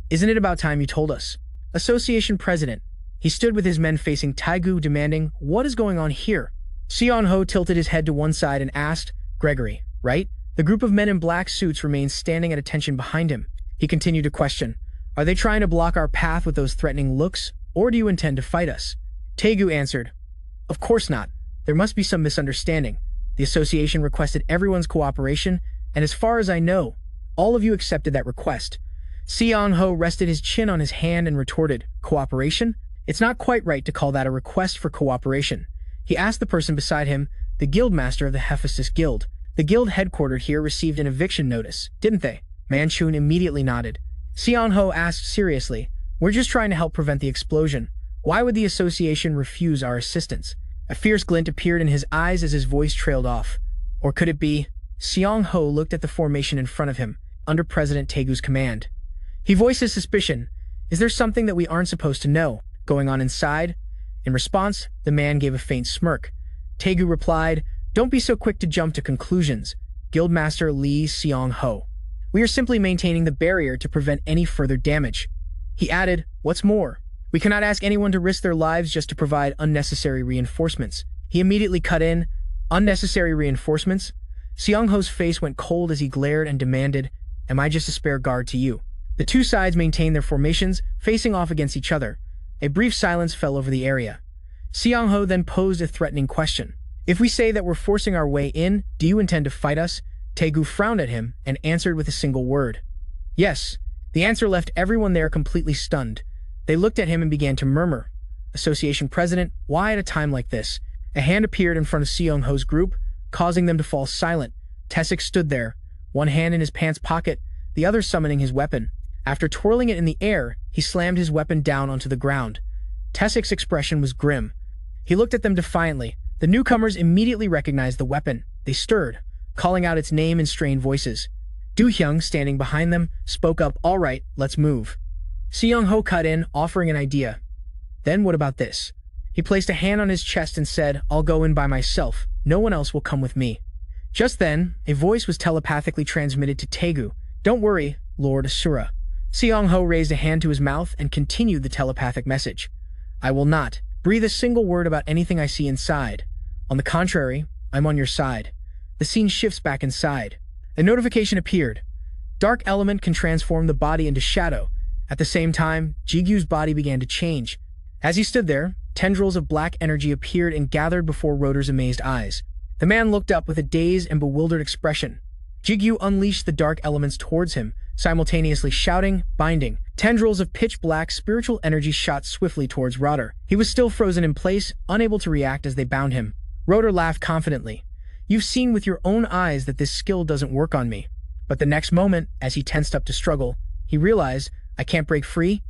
"Isn't it about time you told us?" Association President. He stood with his men facing Taegu, demanding, "What is going on here?" Seong-ho tilted his head to one side and asked, "Gregory, right?" The group of men in black suits remained standing at attention behind him. He continued to question, "Are they trying to block our path with those threatening looks, or do you intend to fight us?" Taegu answered, "Of course not. There must be some misunderstanding. The association requested everyone's cooperation, and as far as I know, all of you accepted that request." Seong-ho rested his chin on his hand and retorted, "Cooperation? It's not quite right to call that a request for cooperation." He asked the person beside him, the guildmaster of the Hephaestus Guild. "The guild headquartered here received an eviction notice, didn't they?" Manchun immediately nodded. Seong-ho asked seriously, "We're just trying to help prevent the explosion. Why would the association refuse our assistance?" A fierce glint appeared in his eyes as his voice trailed off. Or could it be? Seong Ho looked at the formation in front of him, under President Taegu's command. He voiced his suspicion. Is there something that we aren't supposed to know going on inside? In response, the man gave a faint smirk. Taegu replied, "Don't be so quick to jump to conclusions, Guildmaster Lee Seong Ho. We are simply maintaining the barrier to prevent any further damage." He added, "What's more, we cannot ask anyone to risk their lives just to provide unnecessary reinforcements." He immediately cut in, "Unnecessary reinforcements?" Seong Ho's face went cold as he glared and demanded, "Am I just a spare guard to you?" The two sides maintained their formations, facing off against each other. A brief silence fell over the area. Seong Ho then posed a threatening question. "If we say that we're forcing our way in, do you intend to fight us?" Taegu frowned at him and answered with a single word. "Yes." The answer left everyone there completely stunned. They looked at him and began to murmur. "Association President, why at a time like this?" A hand appeared in front of Seong Ho's group, causing them to fall silent. Tessik stood there, one hand in his pants pocket, the other summoning his weapon. After twirling it in the air, he slammed his weapon down onto the ground. Tessik's expression was grim. He looked at them defiantly. The newcomers immediately recognized the weapon. They stirred, calling out its name in strained voices. Do Hyung, standing behind them, spoke up, "All right, let's move." Seong Ho cut in, offering an idea. "Then what about this?" He placed a hand on his chest and said, "I'll go in by myself. No one else will come with me." Just then, a voice was telepathically transmitted to Taegu. "Don't worry, Lord Asura." Seong Ho raised a hand to his mouth and continued the telepathic message. "I will not breathe a single word about anything I see inside. On the contrary, I'm on your side." The scene shifts back inside. A notification appeared. Dark element can transform the body into shadow. At the same time, Jigu's body began to change. As he stood there, tendrils of black energy appeared and gathered before Rotor's amazed eyes. The man looked up with a dazed and bewildered expression. Jigu unleashed the dark elements towards him, simultaneously shouting, binding. Tendrils of pitch-black spiritual energy shot swiftly towards Rotor. He was still frozen in place, unable to react as they bound him. Rotor laughed confidently. "You've seen with your own eyes that this skill doesn't work on me." But the next moment, as he tensed up to struggle, he realized, "I can't break free."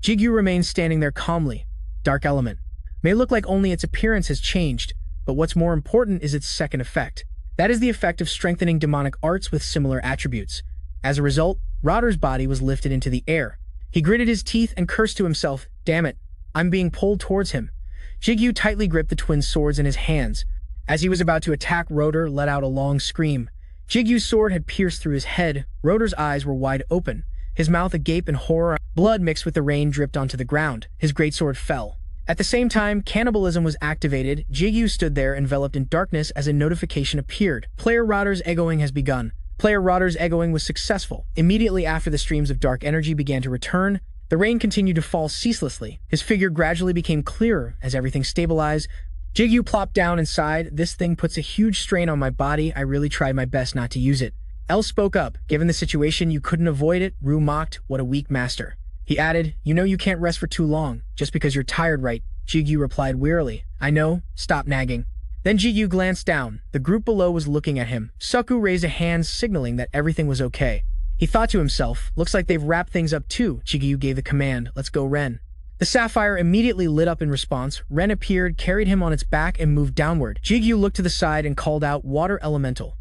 Jigu remained standing there calmly. Dark element may look like only its appearance has changed, but what's more important is its second effect. That is the effect of strengthening demonic arts with similar attributes. As a result, Rotor's body was lifted into the air. He gritted his teeth and cursed to himself, "Damn it, I'm being pulled towards him." Jigu tightly gripped the twin swords in his hands. As he was about to attack, Rotor let out a long scream. Jigu's sword had pierced through his head. Rotor's eyes were wide open, his mouth agape in horror. Blood mixed with the rain dripped onto the ground. His greatsword fell. At the same time, cannibalism was activated. Jigu stood there enveloped in darkness as a notification appeared. Player Rotor's echoing has begun. Player Rotor's echoing was successful. Immediately after the streams of dark energy began to return, the rain continued to fall ceaselessly. His figure gradually became clearer as everything stabilized. Jigu plopped down inside. "This thing puts a huge strain on my body. I really tried my best not to use it." El spoke up. "Given the situation, you couldn't avoid it." Ru mocked, "What a weak master." He added, "You know you can't rest for too long, just because you're tired, right?" Jigu replied wearily, "I know, stop nagging." Then Jigu glanced down. The group below was looking at him. Suku raised a hand signaling that everything was okay. He thought to himself, "Looks like they've wrapped things up too." Jigu gave the command, "Let's go, Ren." The sapphire immediately lit up in response. Ren appeared, carried him on its back, and moved downward. Jigu looked to the side and called out, "Water elemental."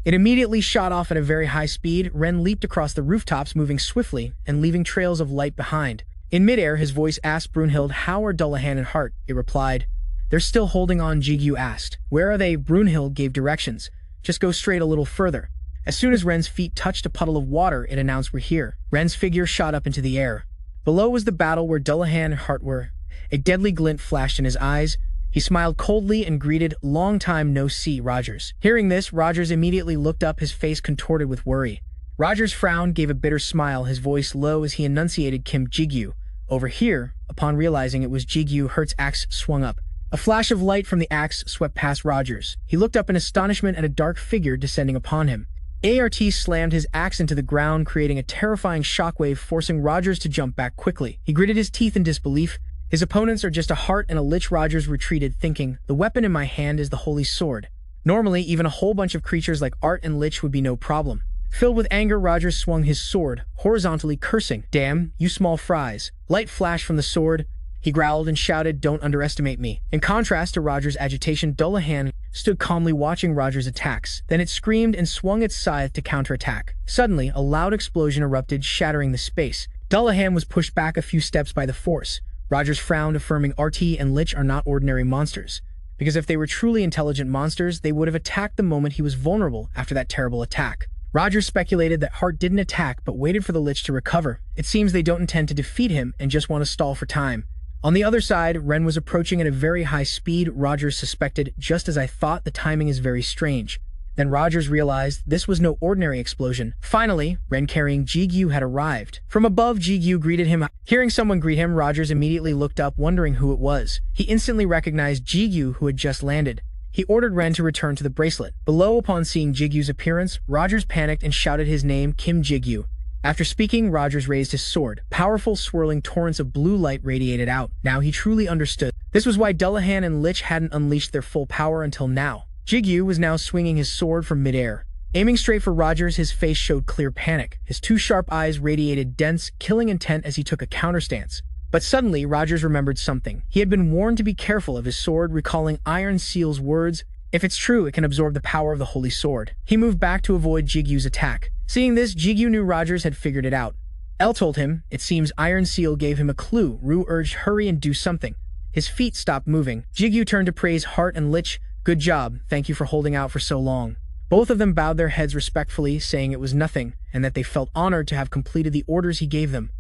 It immediately shot off at a very high speed. Ren leaped across the rooftops, moving swiftly and leaving trails of light behind. In midair, his voice asked Brunhild, "How are Dullahan and Hart?" It replied, "They're still holding on." Jigu asked, "Where are they?" Brunhild gave directions. "Just go straight a little further." As soon as Ren's feet touched a puddle of water, it announced, "We're here." Ren's figure shot up into the air. Below was the battle where Dullahan and Hart were. A deadly glint flashed in his eyes. He smiled coldly and greeted, "Long time no see, Rogers." Hearing this, Rogers immediately looked up, his face contorted with worry. Rogers frowned, gave a bitter smile, his voice low as he enunciated, "Kim Jigu. Over here." Upon realizing it was Jigu, Hurt's axe swung up. A flash of light from the axe swept past Rogers. He looked up in astonishment at a dark figure descending upon him. ART slammed his axe into the ground, creating a terrifying shockwave, forcing Rogers to jump back quickly. He gritted his teeth in disbelief. His opponents are just a Hart and a Lich. Rogers retreated, thinking, "The weapon in my hand is the Holy Sword." Normally, even a whole bunch of creatures like Art and Lich would be no problem. Filled with anger, Rogers swung his sword, horizontally cursing, "Damn, you small fries." Light flashed from the sword. He growled and shouted, "Don't underestimate me." In contrast to Roger's agitation, Dullahan stood calmly watching Roger's attacks. Then it screamed and swung its scythe to counterattack. Suddenly, a loud explosion erupted, shattering the space. Dullahan was pushed back a few steps by the force. Rogers frowned, affirming RT and Lich are not ordinary monsters. Because if they were truly intelligent monsters, they would have attacked the moment he was vulnerable after that terrible attack. Rogers speculated that Hart didn't attack but waited for the Lich to recover. It seems they don't intend to defeat him and just want to stall for time. On the other side, Ren was approaching at a very high speed. Rogers suspected, "Just as I thought, the timing is very strange." Then Rogers realized this was no ordinary explosion. Finally, Ren carrying Jigu had arrived. From above, Jigu greeted him. Hearing someone greet him, Rogers immediately looked up, wondering who it was. He instantly recognized Jigu, who had just landed. He ordered Ren to return to the bracelet. Below, upon seeing Jigu's appearance, Rogers panicked and shouted his name, "Kim Jigu." After speaking, Rogers raised his sword. Powerful, swirling torrents of blue light radiated out. Now he truly understood. This was why Dullahan and Lich hadn't unleashed their full power until now. Jigu was now swinging his sword from midair. Aiming straight for Rogers, his face showed clear panic. His two sharp eyes radiated dense, killing intent as he took a counterstance. But suddenly, Rogers remembered something. He had been warned to be careful of his sword, recalling Iron Seal's words, "If it's true, it can absorb the power of the Holy Sword." He moved back to avoid Jigu's attack. Seeing this, Jigu knew Rogers had figured it out. El told him, "It seems Iron Seal gave him a clue." Ru urged, "Hurry and do something." His feet stopped moving. Jigu turned to praise Hart and Lich. "Good job. Thank you for holding out for so long." Both of them bowed their heads respectfully, saying it was nothing, and that they felt honored to have completed the orders he gave them.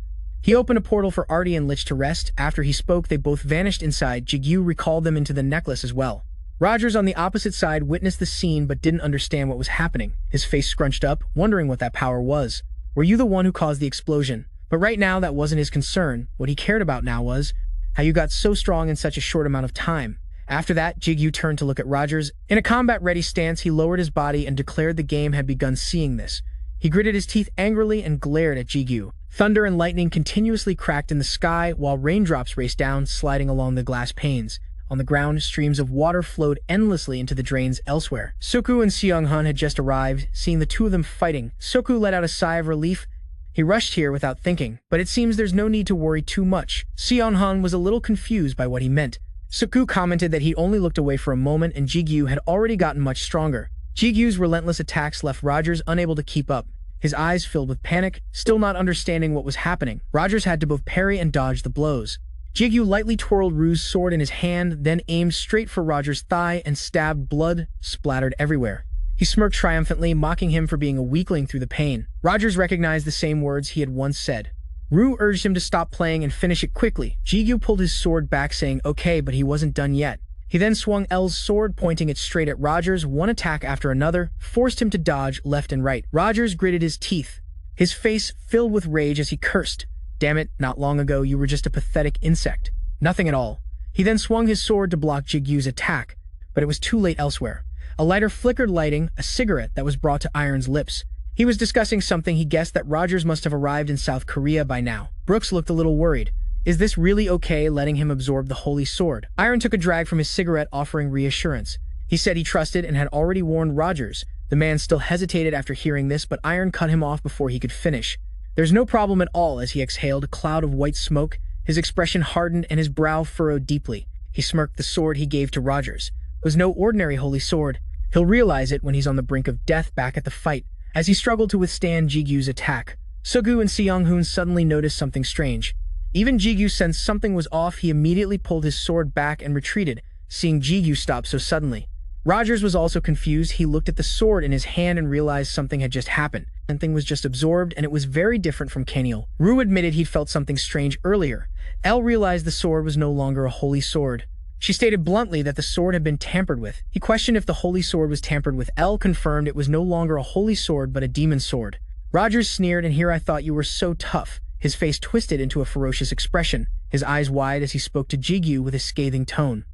He opened a portal for Artie and Lich to rest. After he spoke, they both vanished inside. Jigu recalled them into the necklace as well. Rogers on the opposite side witnessed the scene but didn't understand what was happening. His face scrunched up, wondering what that power was. "Were you the one who caused the explosion?" But right now, that wasn't his concern. What he cared about now was how you got so strong in such a short amount of time. After that, Jigu turned to look at Rogers. In a combat-ready stance, he lowered his body and declared the game had begun. Seeing this, he gritted his teeth angrily and glared at Jigu. Thunder and lightning continuously cracked in the sky, while raindrops raced down, sliding along the glass panes. On the ground, streams of water flowed endlessly into the drains elsewhere. Suku and Seong-hun had just arrived. Seeing the two of them fighting, Suku let out a sigh of relief. He rushed here without thinking, but it seems there's no need to worry too much. Seong-hun was a little confused by what he meant. Suku commented that he only looked away for a moment and Jigu had already gotten much stronger. Jigu's relentless attacks left Rogers unable to keep up. His eyes filled with panic, still not understanding what was happening. Rogers had to both parry and dodge the blows. Jigu lightly twirled Ru's sword in his hand, then aimed straight for Rogers' thigh and stabbed. Blood splattered everywhere. He smirked triumphantly, mocking him for being a weakling through the pain. Rogers recognized the same words he had once said. Ru urged him to stop playing and finish it quickly. Jigu pulled his sword back, saying okay, but he wasn't done yet. He then swung L's sword, pointing it straight at Rogers. One attack after another forced him to dodge left and right. Rogers gritted his teeth, his face filled with rage as he cursed. "Damn it, not long ago you were just a pathetic insect. Nothing at all." He then swung his sword to block Jigu's attack, but it was too late elsewhere. A lighter flickered, lighting a cigarette that was brought to Iron's lips. He was discussing something. He guessed that Rogers must have arrived in South Korea by now. Brooks looked a little worried. Is this really okay, letting him absorb the Holy Sword? Iron took a drag from his cigarette, offering reassurance. He said he trusted and had already warned Rogers. The man still hesitated after hearing this, but Iron cut him off before he could finish. "There's no problem at all." As he exhaled a cloud of white smoke, his expression hardened and his brow furrowed deeply. He smirked. The sword he gave to Rogers was no ordinary Holy Sword. He'll realize it when he's on the brink of death back at the fight. As he struggled to withstand Jigu's attack, Sugu and Seong-hun suddenly noticed something strange. Even Jigu sensed something was off. He immediately pulled his sword back and retreated, seeing Jigu stop so suddenly. Rogers was also confused. He looked at the sword in his hand and realized something had just happened. Something was just absorbed, and it was very different from Kaniel. Ru admitted he'd felt something strange earlier. El realized the sword was no longer a holy sword. She stated bluntly that the sword had been tampered with. He questioned if the holy sword was tampered with. El confirmed it was no longer a holy sword but a demon sword. Rogers sneered, "And here I thought you were so tough." His face twisted into a ferocious expression, his eyes wide as he spoke to Jigu with a scathing tone.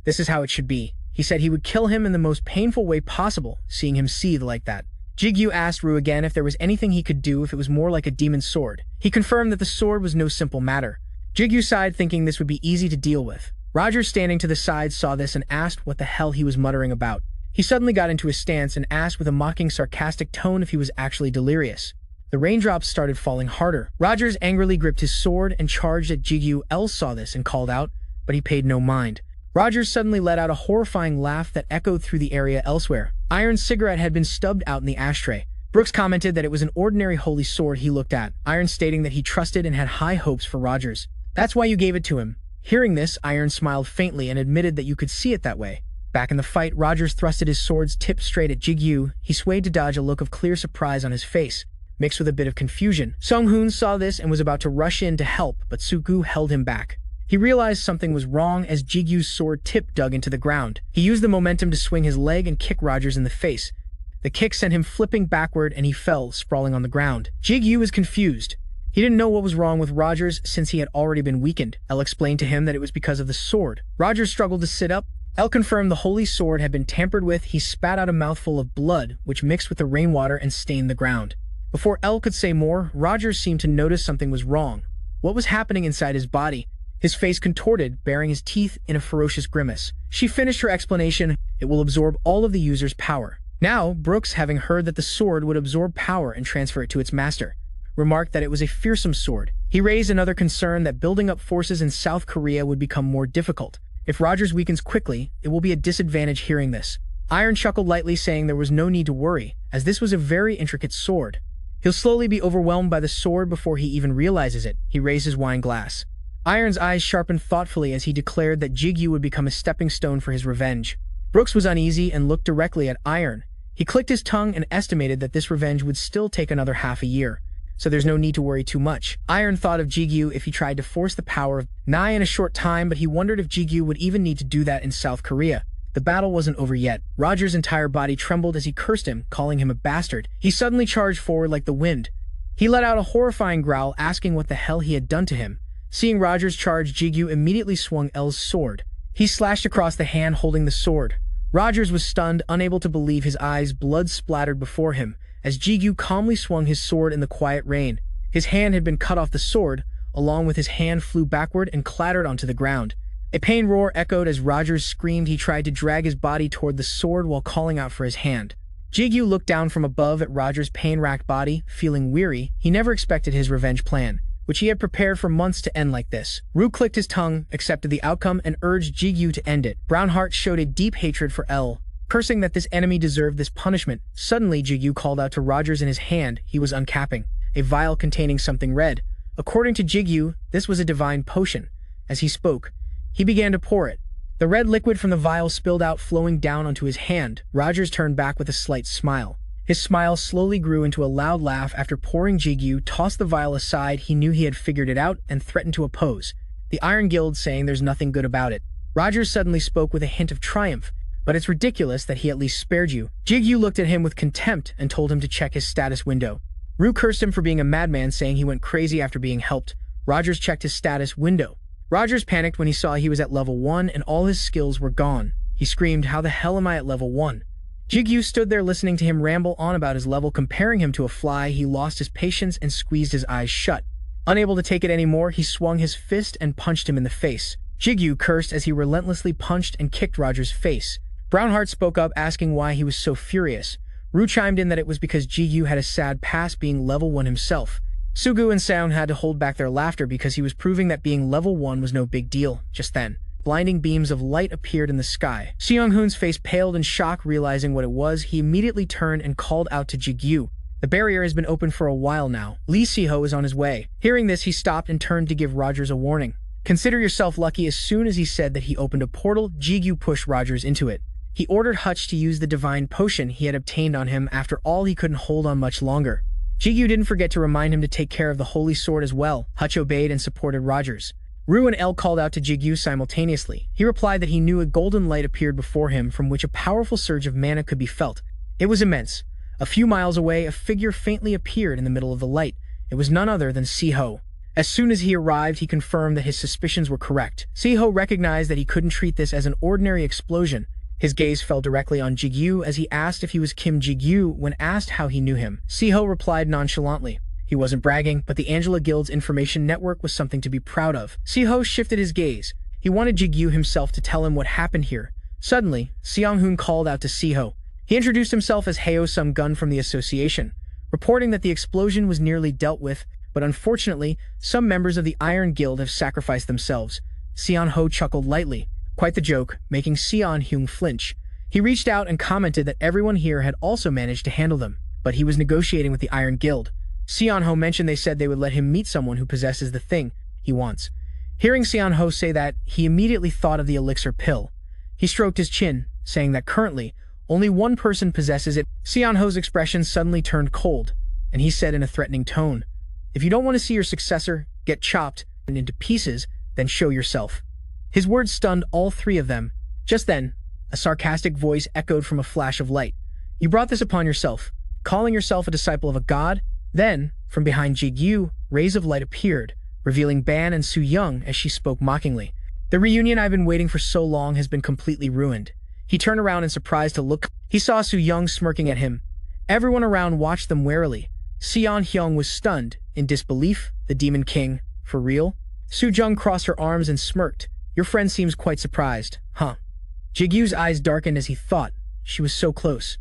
"This is how it should be." He said he would kill him in the most painful way possible, seeing him seethe like that. Jigu asked Ru again if there was anything he could do if it was more like a demon sword. He confirmed that the sword was no simple matter. Jigu sighed, thinking this would be easy to deal with. Rogers, standing to the side, saw this and asked what the hell he was muttering about. He suddenly got into his stance and asked with a mocking, sarcastic tone if he was actually delirious. The raindrops started falling harder. Rogers angrily gripped his sword and charged at Jigu. El saw this and called out, but he paid no mind. Rogers suddenly let out a horrifying laugh that echoed through the area elsewhere. Iron's cigarette had been stubbed out in the ashtray. Brooks commented that it was an ordinary holy sword he looked at, Iron stating that he trusted and had high hopes for Rogers. "That's why you gave it to him." Hearing this, Iron smiled faintly and admitted that you could see it that way. Back in the fight, Rogers thrusted his sword's tip straight at Jigu. He swayed to dodge, a look of clear surprise on his face, mixed with a bit of confusion. Sung-hoon saw this and was about to rush in to help, but Sugu held him back. He realized something was wrong as Jigu's sword tip dug into the ground. He used the momentum to swing his leg and kick Rogers in the face. The kick sent him flipping backward and he fell, sprawling on the ground. Jigu was confused. He didn't know what was wrong with Rogers since he had already been weakened. El explained to him that it was because of the sword. Rogers struggled to sit up. El confirmed the holy sword had been tampered with. He spat out a mouthful of blood, which mixed with the rainwater and stained the ground. Before El could say more, Rogers seemed to notice something was wrong. What was happening inside his body? His face contorted, baring his teeth in a ferocious grimace. She finished her explanation. It will absorb all of the user's power. Now, Brooks, having heard that the sword would absorb power and transfer it to its master, remarked that it was a fearsome sword. He raised another concern that building up forces in South Korea would become more difficult. If Rogers weakens quickly, it will be a disadvantage. Hearing this, Iron chuckled lightly, saying there was no need to worry, as this was a very intricate sword. He'll slowly be overwhelmed by the sword before he even realizes it. He raised his wine glass. Iron's eyes sharpened thoughtfully as he declared that Jigu would become a stepping stone for his revenge. Brooks was uneasy and looked directly at Iron. He clicked his tongue and estimated that this revenge would still take another half a year, so there's no need to worry too much. Iron thought of Jigu if he tried to force the power of Nai in a short time, but he wondered if Jigu would even need to do that in South Korea. The battle wasn't over yet. Rogers' entire body trembled as he cursed him, calling him a bastard. He suddenly charged forward like the wind. He let out a horrifying growl, asking what the hell he had done to him. Seeing Rogers charge, Jigu immediately swung L's sword. He slashed across the hand holding the sword. Rogers was stunned, unable to believe his eyes. Blood splattered before him as Jigu calmly swung his sword in the quiet rain. His hand had been cut off. The sword, along with his hand, flew backward and clattered onto the ground. A pain roar echoed as Rogers screamed. He tried to drag his body toward the sword while calling out for his hand. Jigu looked down from above at Rogers' pain-racked body, feeling weary. He never expected his revenge plan, which he had prepared for months, to end like this. Ru clicked his tongue, accepted the outcome, and urged Jigu to end it. Brownheart showed a deep hatred for L, cursing that this enemy deserved this punishment. Suddenly, Jigu called out to Rogers. In his hand, he was uncapping a vial containing something red. According to Jigu, this was a divine potion. As he spoke, he began to pour it. The red liquid from the vial spilled out, flowing down onto his hand. Rogers turned back with a slight smile. His smile slowly grew into a loud laugh. After pouring, Jigu tossed the vial aside. He knew he had figured it out and threatened to oppose the Iron Guild, saying there's nothing good about it. Rogers suddenly spoke with a hint of triumph. But it's ridiculous that he at least spared you. Jigu looked at him with contempt and told him to check his status window. Ru cursed him for being a madman, saying he went crazy after being helped. Rogers checked his status window. Rogers panicked when he saw he was at level 1 and all his skills were gone. He screamed, "How the hell am I at level 1? Jigu stood there listening to him ramble on about his level, comparing him to a fly. He lost his patience and squeezed his eyes shut. Unable to take it anymore, he swung his fist and punched him in the face. Jigu cursed as he relentlessly punched and kicked Rogers' face. Brownheart spoke up, asking why he was so furious. Ru chimed in that it was because Jigu had a sad past being level 1 himself. Sugu and Sound had to hold back their laughter because he was proving that being level 1 was no big deal. Just then, blinding beams of light appeared in the sky. Seong-hoon's face paled in shock. Realizing what it was, he immediately turned and called out to Jigu. The barrier has been open for a while now. Lee Siho is on his way. Hearing this, he stopped and turned to give Rogers a warning. Consider yourself lucky. As soon as he said that, he opened a portal. Jigu pushed Rogers into it. He ordered Hutch to use the divine potion he had obtained on him. After all, he couldn't hold on much longer. Jigu didn't forget to remind him to take care of the holy sword as well. Hutch obeyed and supported Rogers. Ru and El called out to Jigu simultaneously. He replied that he knew a golden light appeared before him from which a powerful surge of mana could be felt. It was immense. A few miles away, a figure faintly appeared in the middle of the light. It was none other than Siho. As soon as he arrived, he confirmed that his suspicions were correct. Siho recognized that he couldn't treat this as an ordinary explosion. His gaze fell directly on Jigu as he asked if he was Kim Jigu. When asked how he knew him, Siho replied nonchalantly. He wasn't bragging, but the Angela Guild's information network was something to be proud of. Siho shifted his gaze. He wanted Jigu himself to tell him what happened here. Suddenly, Seong-hoon called out to Siho. He introduced himself as Heo, some gun from the association. reporting that the explosion was nearly dealt with, but unfortunately, some members of the Iron Guild have sacrificed themselves. Seon-ho chuckled lightly. Quite the joke, making Seon-hyung flinch. He reached out and commented that everyone here had also managed to handle them, but he was negotiating with the Iron Guild. Seon-ho mentioned they said they would let him meet someone who possesses the thing he wants. Hearing Seon-ho say that, he immediately thought of the elixir pill. He stroked his chin, saying that currently, only one person possesses it. Seon-ho's expression suddenly turned cold, and he said in a threatening tone, "If you don't want to see your successor get chopped into pieces, then show yourself." His words stunned all three of them. Just then, a sarcastic voice echoed from a flash of light. "You brought this upon yourself, calling yourself a disciple of a god?" Then, from behind Jigu, rays of light appeared, revealing Ban and Su-young as she spoke mockingly. "The reunion I've been waiting for so long has been completely ruined." He turned around in surprise to look. He saw Su-young smirking at him. Everyone around watched them warily. Seon-hyung was stunned, in disbelief. The Demon King? For real? Su-young crossed her arms and smirked. "Your friend seems quite surprised, huh?" Jigu's eyes darkened as he thought. She was so close.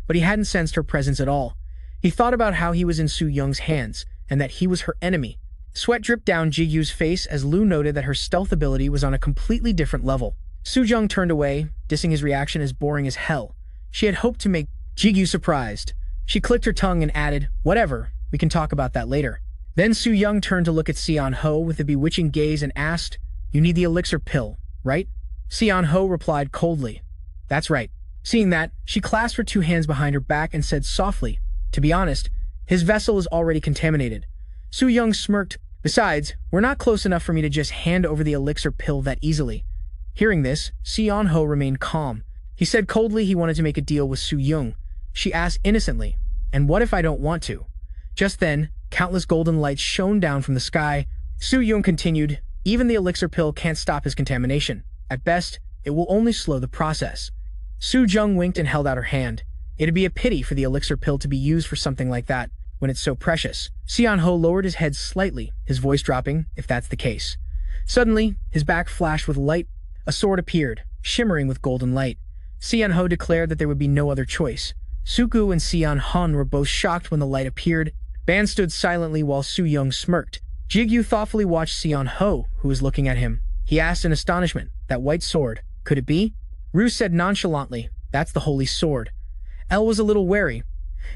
But he hadn't sensed her presence at all. He thought about how he was in Su-young's hands, and that he was her enemy. Sweat dripped down Jigu's face as Lu noted that her stealth ability was on a completely different level. Su-young turned away, dissing his reaction as boring as hell. She had hoped to make Jigu surprised. She clicked her tongue and added, "Whatever, we can talk about that later." Then Su-young turned to look at Seon-ho with a bewitching gaze and asked, "You need the elixir pill, right?" Seon-ho replied coldly, "That's right." Seeing that, she clasped her two hands behind her back and said softly, "To be honest, his vessel is already contaminated." Su-young smirked. "Besides, we're not close enough for me to just hand over the elixir pill that easily." Hearing this, Seon-ho remained calm. He said coldly he wanted to make a deal with Su-young. She asked innocently, "And what if I don't want to?" Just then, countless golden lights shone down from the sky. Su-young continued, "Even the elixir pill can't stop his contamination. At best, it will only slow the process." Su-young winked and held out her hand. It'd be a pity for the elixir pill to be used for something like that, when it's so precious. Seon-ho lowered his head slightly, his voice dropping, "If that's the case." Suddenly, his back flashed with light. A sword appeared, shimmering with golden light. Seon-ho declared that there would be no other choice. Suku and Seon-hun were both shocked when the light appeared. Ban stood silently while Su-young smirked. Jigu thoughtfully watched Seon-ho, who was looking at him. He asked in astonishment, "That white sword, could it be?" Ru said nonchalantly, "That's the holy sword." Elle was a little wary.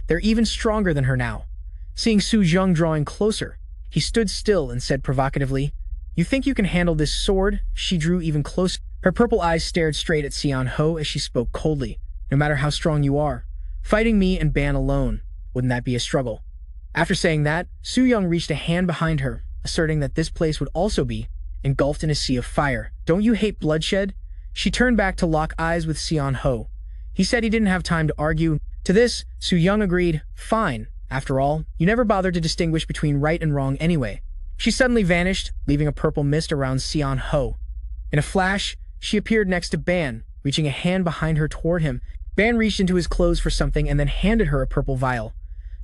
"They're even stronger than her now." Seeing Su-young drawing closer, he stood still and said provocatively, "You think you can handle this sword?" She drew even closer. Her purple eyes stared straight at Seon-ho as she spoke coldly. "No matter how strong you are, fighting me and Ban alone, wouldn't that be a struggle?" After saying that, Su-young reached a hand behind her, asserting that this place would also be engulfed in a sea of fire. "Don't you hate bloodshed?" She turned back to lock eyes with Seon-ho. He said he didn't have time to argue. To this, Su-young agreed, "Fine. After all, you never bothered to distinguish between right and wrong anyway." She suddenly vanished, leaving a purple mist around Seon-ho. In a flash, she appeared next to Ban, reaching a hand behind her toward him. Ban reached into his clothes for something and then handed her a purple vial.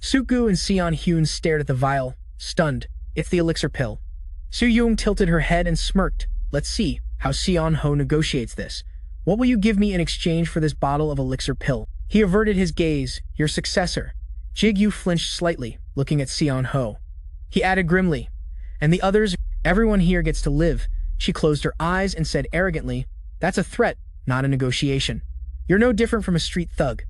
Suku and Seon-hyun stared at the vial, stunned. "It's the elixir pill." Su-young tilted her head and smirked. "Let's see how Seon-ho negotiates this. What will you give me in exchange for this bottle of elixir pill?" He averted his gaze. "Your successor." Jigu flinched slightly, looking at Seon-ho. He added grimly, "And the others, everyone here gets to live." She closed her eyes and said arrogantly, "That's a threat, not a negotiation. You're no different from a street thug."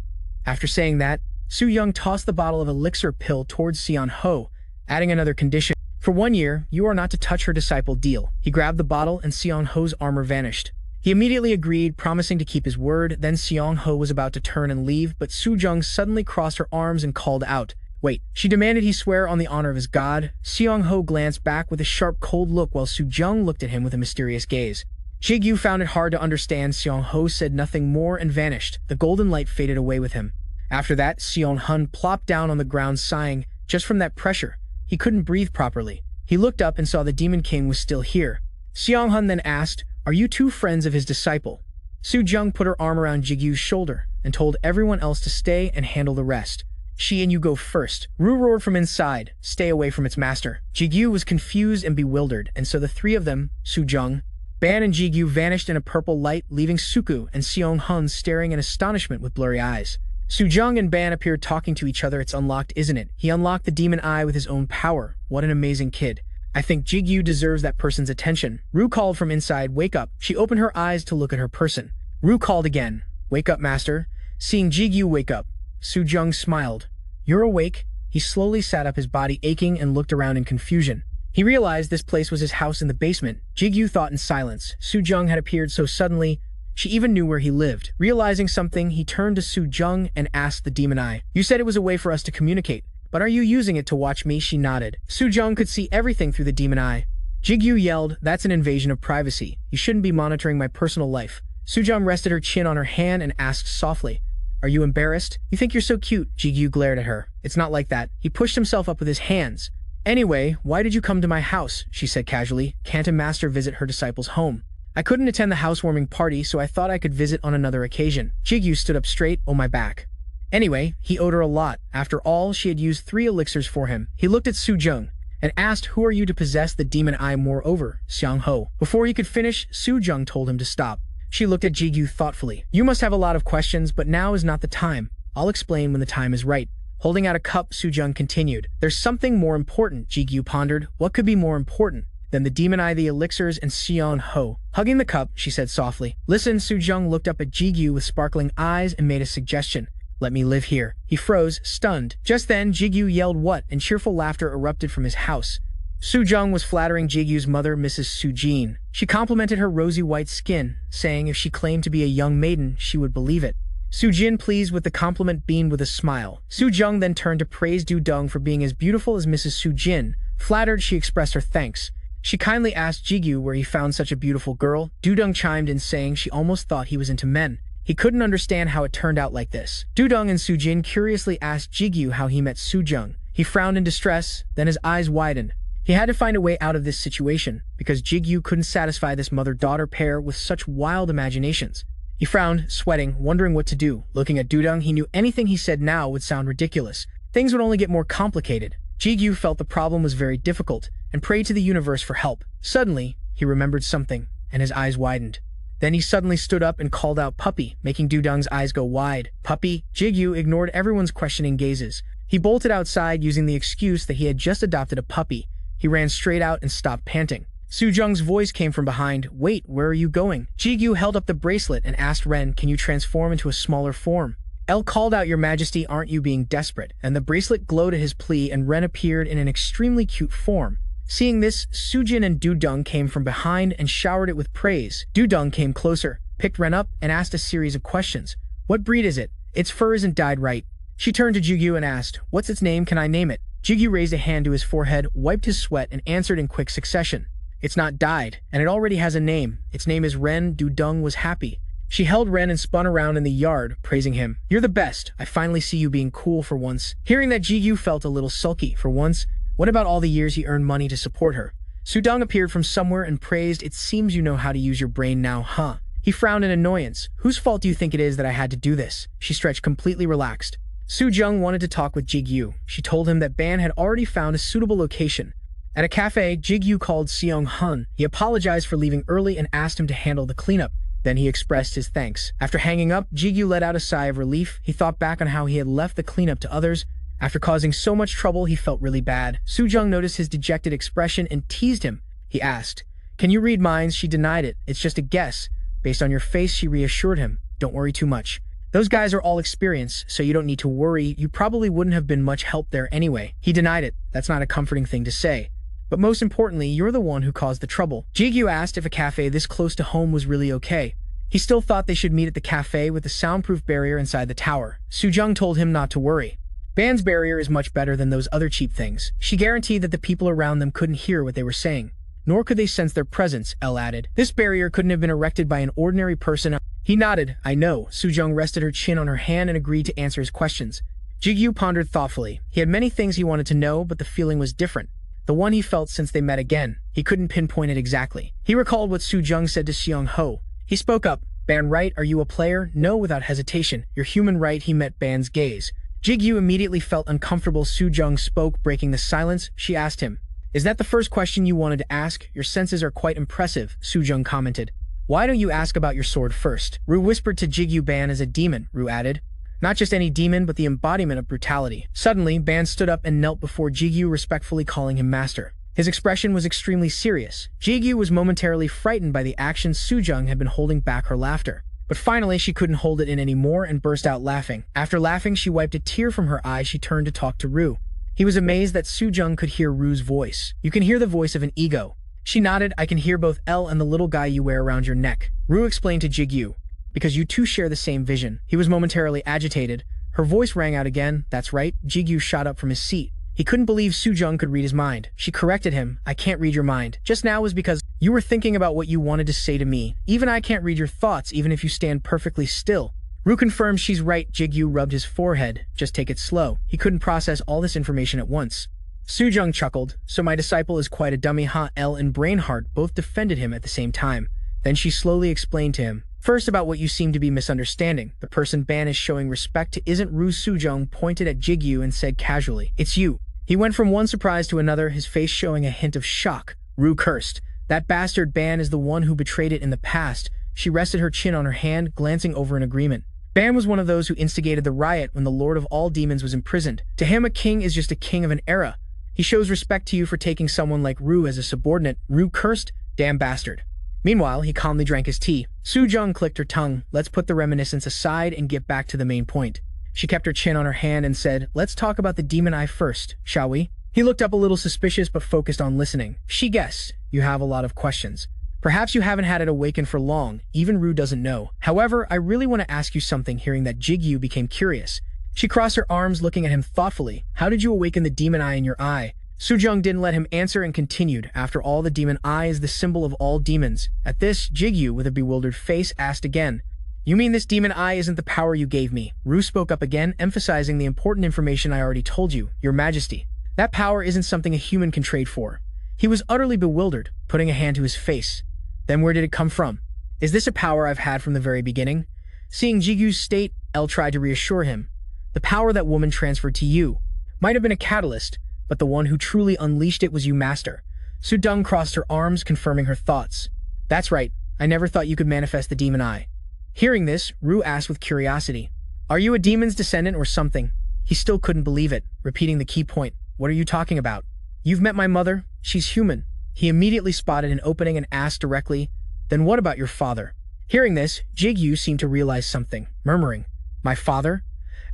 After saying that, Su-young tossed the bottle of elixir pill towards Seon-ho, adding another condition. "For 1 year, you are not to touch her disciple deal." He grabbed the bottle and Seon-ho's armor vanished. He immediately agreed, promising to keep his word. Then Seon-ho was about to turn and leave, but Su-young suddenly crossed her arms and called out, "Wait." She demanded he swear on the honor of his god. Seon-ho glanced back with a sharp, cold look while Su-young looked at him with a mysterious gaze. Jigu found it hard to understand. Seon-ho said nothing more and vanished. The golden light faded away with him. After that, Seon-hun plopped down on the ground sighing. Just from that pressure, he couldn't breathe properly. He looked up and saw the Demon King was still here. Seon-hun then asked, "Are you two friends of his disciple?" Su-young put her arm around Jigu's shoulder and told everyone else to stay and handle the rest. "She and you go first." Ru roared from inside, "Stay away from its master." Jigu was confused and bewildered, and so the three of them, Su-young, Ban and Jigu, vanished in a purple light, leaving Suku and Seon-hun staring in astonishment with blurry eyes. Sujung and Ban appeared talking to each other. It's unlocked, isn't it? He unlocked the demon eye with his own power. What an amazing kid. I think Jigu deserves that person's attention. Ru called from inside, wake up. She opened her eyes to look at her person. Ru called again, wake up, master. Seeing Jigu wake up, Sujung smiled. You're awake? He slowly sat up, his body aching, and looked around in confusion. He realized this place was his house in the basement. Jigu thought in silence. Sujung had appeared so suddenly, she even knew where he lived. Realizing something, he turned to Sujung and asked the demon eye. You said it was a way for us to communicate, but are you using it to watch me? She nodded. Sujung could see everything through the demon eye. Jigu yelled, that's an invasion of privacy. You shouldn't be monitoring my personal life. Sujung rested her chin on her hand and asked softly, are you embarrassed? You think you're so cute? Jigu glared at her. It's not like that. He pushed himself up with his hands. Anyway, why did you come to my house? She said casually. Can't a master visit her disciple's home? I couldn't attend the housewarming party, so I thought I could visit on another occasion. Jigu stood up straight. Oh, my back. Anyway, he owed her a lot. After all, she had used 3 elixirs for him. He looked at Sujung and asked, who are you to possess the demon eye? Moreover, Xiang Ho. Before he could finish, Sujung told him to stop. She looked at Jigu thoughtfully. You must have a lot of questions, but now is not the time. I'll explain when the time is right. Holding out a cup, Sujung continued. There's something more important, Jigu pondered. What could be more important than the demon eye, the elixirs, and Xiang Ho? Hugging the cup, she said softly. Listen, Sujung looked up at Jigu with sparkling eyes and made a suggestion. Let me live here. He froze, stunned. Just then, Jigu yelled what, and cheerful laughter erupted from his house. Sujung was flattering Jigu's mother, Mrs. Sujin. She complimented her rosy white skin, saying if she claimed to be a young maiden, she would believe it. Sujin, pleased with the compliment, beamed with a smile. Sujung then turned to praise Dudong for being as beautiful as Mrs. Sujin. Flattered, she expressed her thanks. She kindly asked Jigu where he found such a beautiful girl. Dudong chimed in, saying she almost thought he was into men. He couldn't understand how it turned out like this. Dudong and Sujin curiously asked Jigu how he met Sujung. He frowned in distress, then his eyes widened. He had to find a way out of this situation, because Jigu couldn't satisfy this mother-daughter pair with such wild imaginations. He frowned, sweating, wondering what to do. Looking at Dudong, he knew anything he said now would sound ridiculous. Things would only get more complicated. Jigu felt the problem was very difficult, and prayed to the universe for help. Suddenly, he remembered something, and his eyes widened. Then he suddenly stood up and called out, Puppy, making Dudong's eyes go wide. Puppy? Jigu ignored everyone's questioning gazes. He bolted outside using the excuse that he had just adopted a puppy. He ran straight out and stopped panting. Sujung's voice came from behind. Wait, where are you going? Jigu held up the bracelet and asked Ren, can you transform into a smaller form? El called out, Your Majesty, aren't you being desperate? And the bracelet glowed at his plea, and Ren appeared in an extremely cute form. Seeing this, Sujin and Dudong came from behind and showered it with praise. Dudong came closer, picked Ren up, and asked a series of questions. What breed is it? Its fur isn't dyed right. She turned to Jigu and asked, What's its name? Can I name it? Jigu raised a hand to his forehead, wiped his sweat, and answered in quick succession. It's not dyed, and it already has a name. Its name is Ren. Dudong was happy. She held Ren and spun around in the yard, praising him. You're the best. I finally see you being cool for once. Hearing that, Jigu felt a little sulky. For once? What about all the years he earned money to support her? Sudong appeared from somewhere and praised, It seems you know how to use your brain now, huh? He frowned in annoyance. Whose fault do you think it is that I had to do this? She stretched completely relaxed. Sujung wanted to talk with Jigu. She told him that Ban had already found a suitable location. At a cafe, Jigu called Seong Hun. He apologized for leaving early and asked him to handle the cleanup. Then he expressed his thanks. After hanging up, Jigu let out a sigh of relief. He thought back on how he had left the cleanup to others. After causing so much trouble, he felt really bad. Sujung noticed his dejected expression and teased him. He asked, Can you read minds? She denied it. It's just a guess. Based on your face, she reassured him. Don't worry too much. Those guys are all experienced, so you don't need to worry. You probably wouldn't have been much help there anyway. He denied it. That's not a comforting thing to say. But most importantly, you're the one who caused the trouble. Jigu asked if a cafe this close to home was really okay. He still thought they should meet at the cafe with the soundproof barrier inside the tower. Sujung told him not to worry. Ban's barrier is much better than those other cheap things. She guaranteed that the people around them couldn't hear what they were saying. Nor could they sense their presence, El added. This barrier couldn't have been erected by an ordinary person. He nodded. I know. Sujung rested her chin on her hand and agreed to answer his questions. Jigu pondered thoughtfully. He had many things he wanted to know, but the feeling was different. The one he felt since they met again. He couldn't pinpoint it exactly. He recalled what Sujung said to Seong Ho. He spoke up. Ban right, are you a player? No, without hesitation. You're human right. He met Ban's gaze. Jigu immediately felt uncomfortable. Sujung spoke, breaking the silence. She asked him, Is that the first question you wanted to ask? Your senses are quite impressive, Sujung commented. Why don't you ask about your sword first? Ru whispered to Jigu. Ban is a demon, Ru added. Not just any demon, but the embodiment of brutality. Suddenly, Ban stood up and knelt before Jigu, respectfully calling him master. His expression was extremely serious. Jigu was momentarily frightened by the action. Sujung had been holding back her laughter. But finally, she couldn't hold it in anymore and burst out laughing. After laughing, she wiped a tear from her eye. She turned to talk to Ru. He was amazed that Sujung could hear Ru's voice. "You can hear the voice of an ego." She nodded. "I can hear both L and the little guy you wear around your neck." Ru explained to Jigu, "Because you two share the same vision." He was momentarily agitated. Her voice rang out again. "That's right." Jigu shot up from his seat. He couldn't believe Sujung could read his mind. She corrected him. "I can't read your mind. Just now was because you were thinking about what you wanted to say to me. Even I can't read your thoughts, even if you stand perfectly still." Ru confirmed she's right. Jigu rubbed his forehead. "Just take it slow." He couldn't process all this information at once. Sujung chuckled. "So my disciple is quite a dummy, huh?" Elle and Brainheart both defended him at the same time. Then she slowly explained to him. "First, about what you seem to be misunderstanding. The person Ban is showing respect to isn't Ru." Sujung pointed at Jigu and said casually, "It's you." He went from one surprise to another, his face showing a hint of shock. Ru cursed. "That bastard Ban is the one who betrayed it in the past." She rested her chin on her hand, glancing over in agreement. "Ban was one of those who instigated the riot when the Lord of all Demons was imprisoned. To him, a king is just a king of an era. He shows respect to you for taking someone like Ru as a subordinate." Ru cursed. "Damn bastard." Meanwhile, he calmly drank his tea. Sujung clicked her tongue. "Let's put the reminiscence aside and get back to the main point." She kept her chin on her hand and said, "Let's talk about the demon eye first, shall we?" He looked up a little suspicious but focused on listening. "She guessed. You have a lot of questions. Perhaps you haven't had it awaken for long. Even Ru doesn't know. However, I really want to ask you something." Hearing that, Jigu became curious. She crossed her arms, looking at him thoughtfully. "How did you awaken the demon eye in your eye?" Sujung didn't let him answer and continued. "After all, the demon eye is the symbol of all demons." At this, Jigu, with a bewildered face, asked again, "You mean this demon eye isn't the power you gave me?" Ru spoke up again, emphasizing the important information I already told you, Your Majesty. "That power isn't something a human can trade for." He was utterly bewildered, putting a hand to his face. "Then where did it come from? Is this a power I've had from the very beginning?" Seeing Jigu's state, Elle tried to reassure him. "The power that woman transferred to you might have been a catalyst, but the one who truly unleashed it was you, Master." Sudung crossed her arms, confirming her thoughts. "That's right. I never thought you could manifest the demon eye." Hearing this, Ru asked with curiosity, "Are you a demon's descendant or something?" He still couldn't believe it, repeating the key point. "What are you talking about?" "You've met my mother. She's human." He immediately spotted an opening and asked directly, "Then what about your father?" Hearing this, Jigu seemed to realize something, murmuring, "My father?"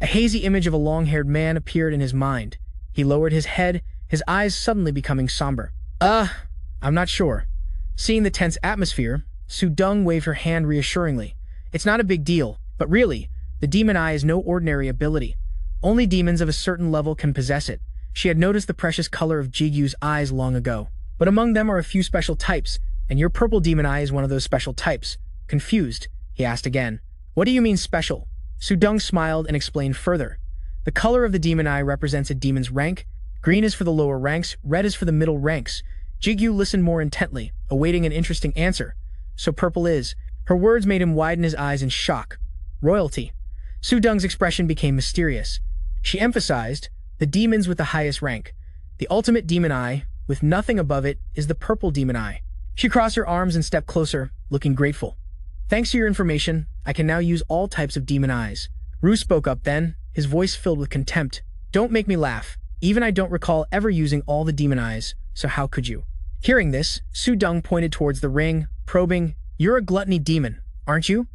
A hazy image of a long-haired man appeared in his mind. He lowered his head, his eyes suddenly becoming somber. I'm not sure." Seeing the tense atmosphere, Sudung waved her hand reassuringly. "It's not a big deal, but really, the demon eye is no ordinary ability. Only demons of a certain level can possess it." She had noticed the precious color of Jigu's eyes long ago. "But among them are a few special types, and your purple demon eye is one of those special types." Confused, he asked again, "What do you mean special?" Sudung smiled and explained further. "The color of the demon eye represents a demon's rank. Green is for the lower ranks, red is for the middle ranks." Jigu listened more intently, awaiting an interesting answer. "So purple is..." Her words made him widen his eyes in shock. "Royalty." Sudung's expression became mysterious. She emphasized, "The demons with the highest rank. The ultimate demon eye, with nothing above it, is the purple demon eye." She crossed her arms and stepped closer, looking grateful. "Thanks to your information, I can now use all types of demon eyes." Ru spoke up then, his voice filled with contempt. "Don't make me laugh. Even I don't recall ever using all the demon eyes, so how could you?" Hearing this, Sudung pointed towards the ring, probing, "You're a gluttony demon, aren't you?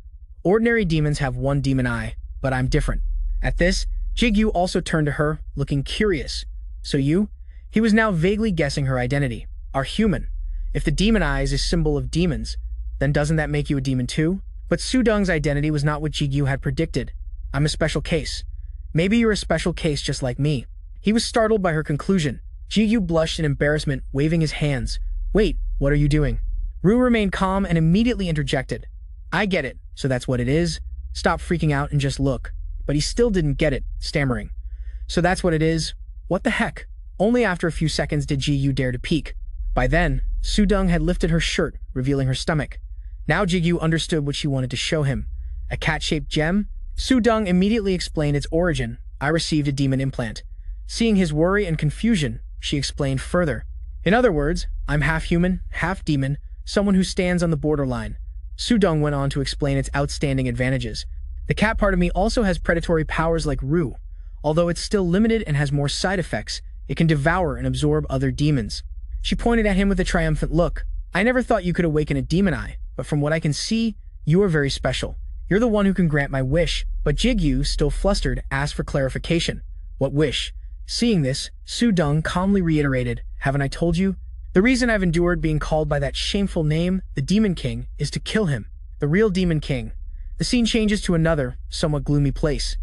Ordinary demons have one demon eye, but I'm different." At this, Jigu also turned to her, looking curious. "So you?" He was now vaguely guessing her identity. "Are human. If the demon eye is a symbol of demons, then doesn't that make you a demon too?" But Sudung's identity was not what Jigu had predicted. "I'm a special case." "Maybe you're a special case just like me." He was startled by her conclusion. Jigu blushed in embarrassment, waving his hands. "Wait, what are you doing?" Ru remained calm and immediately interjected. "I get it, so that's what it is. Stop freaking out and just look." But he still didn't get it, stammering. "So that's what it is? What the heck?" Only after a few seconds did Jigu dare to peek. By then, Sudung had lifted her shirt, revealing her stomach. Now Jigu understood what she wanted to show him. A cat-shaped gem? Sudung immediately explained its origin. "I received a demon implant." Seeing his worry and confusion, she explained further. "In other words, I'm half human, half demon, someone who stands on the borderline." Sudung went on to explain its outstanding advantages. The cat part of me also has predatory powers like Rue. Although it's still limited and has more side effects, it can devour and absorb other demons. She pointed at him with a triumphant look. I never thought you could awaken a demon eye, but from what I can see, you are very special. You're the one who can grant my wish. But Jigu, still flustered, asked for clarification. What wish? Seeing this, Su-dong calmly reiterated, haven't I told you? The reason I've endured being called by that shameful name, the Demon King, is to kill him. The real Demon King. The scene changes to another, somewhat gloomy place.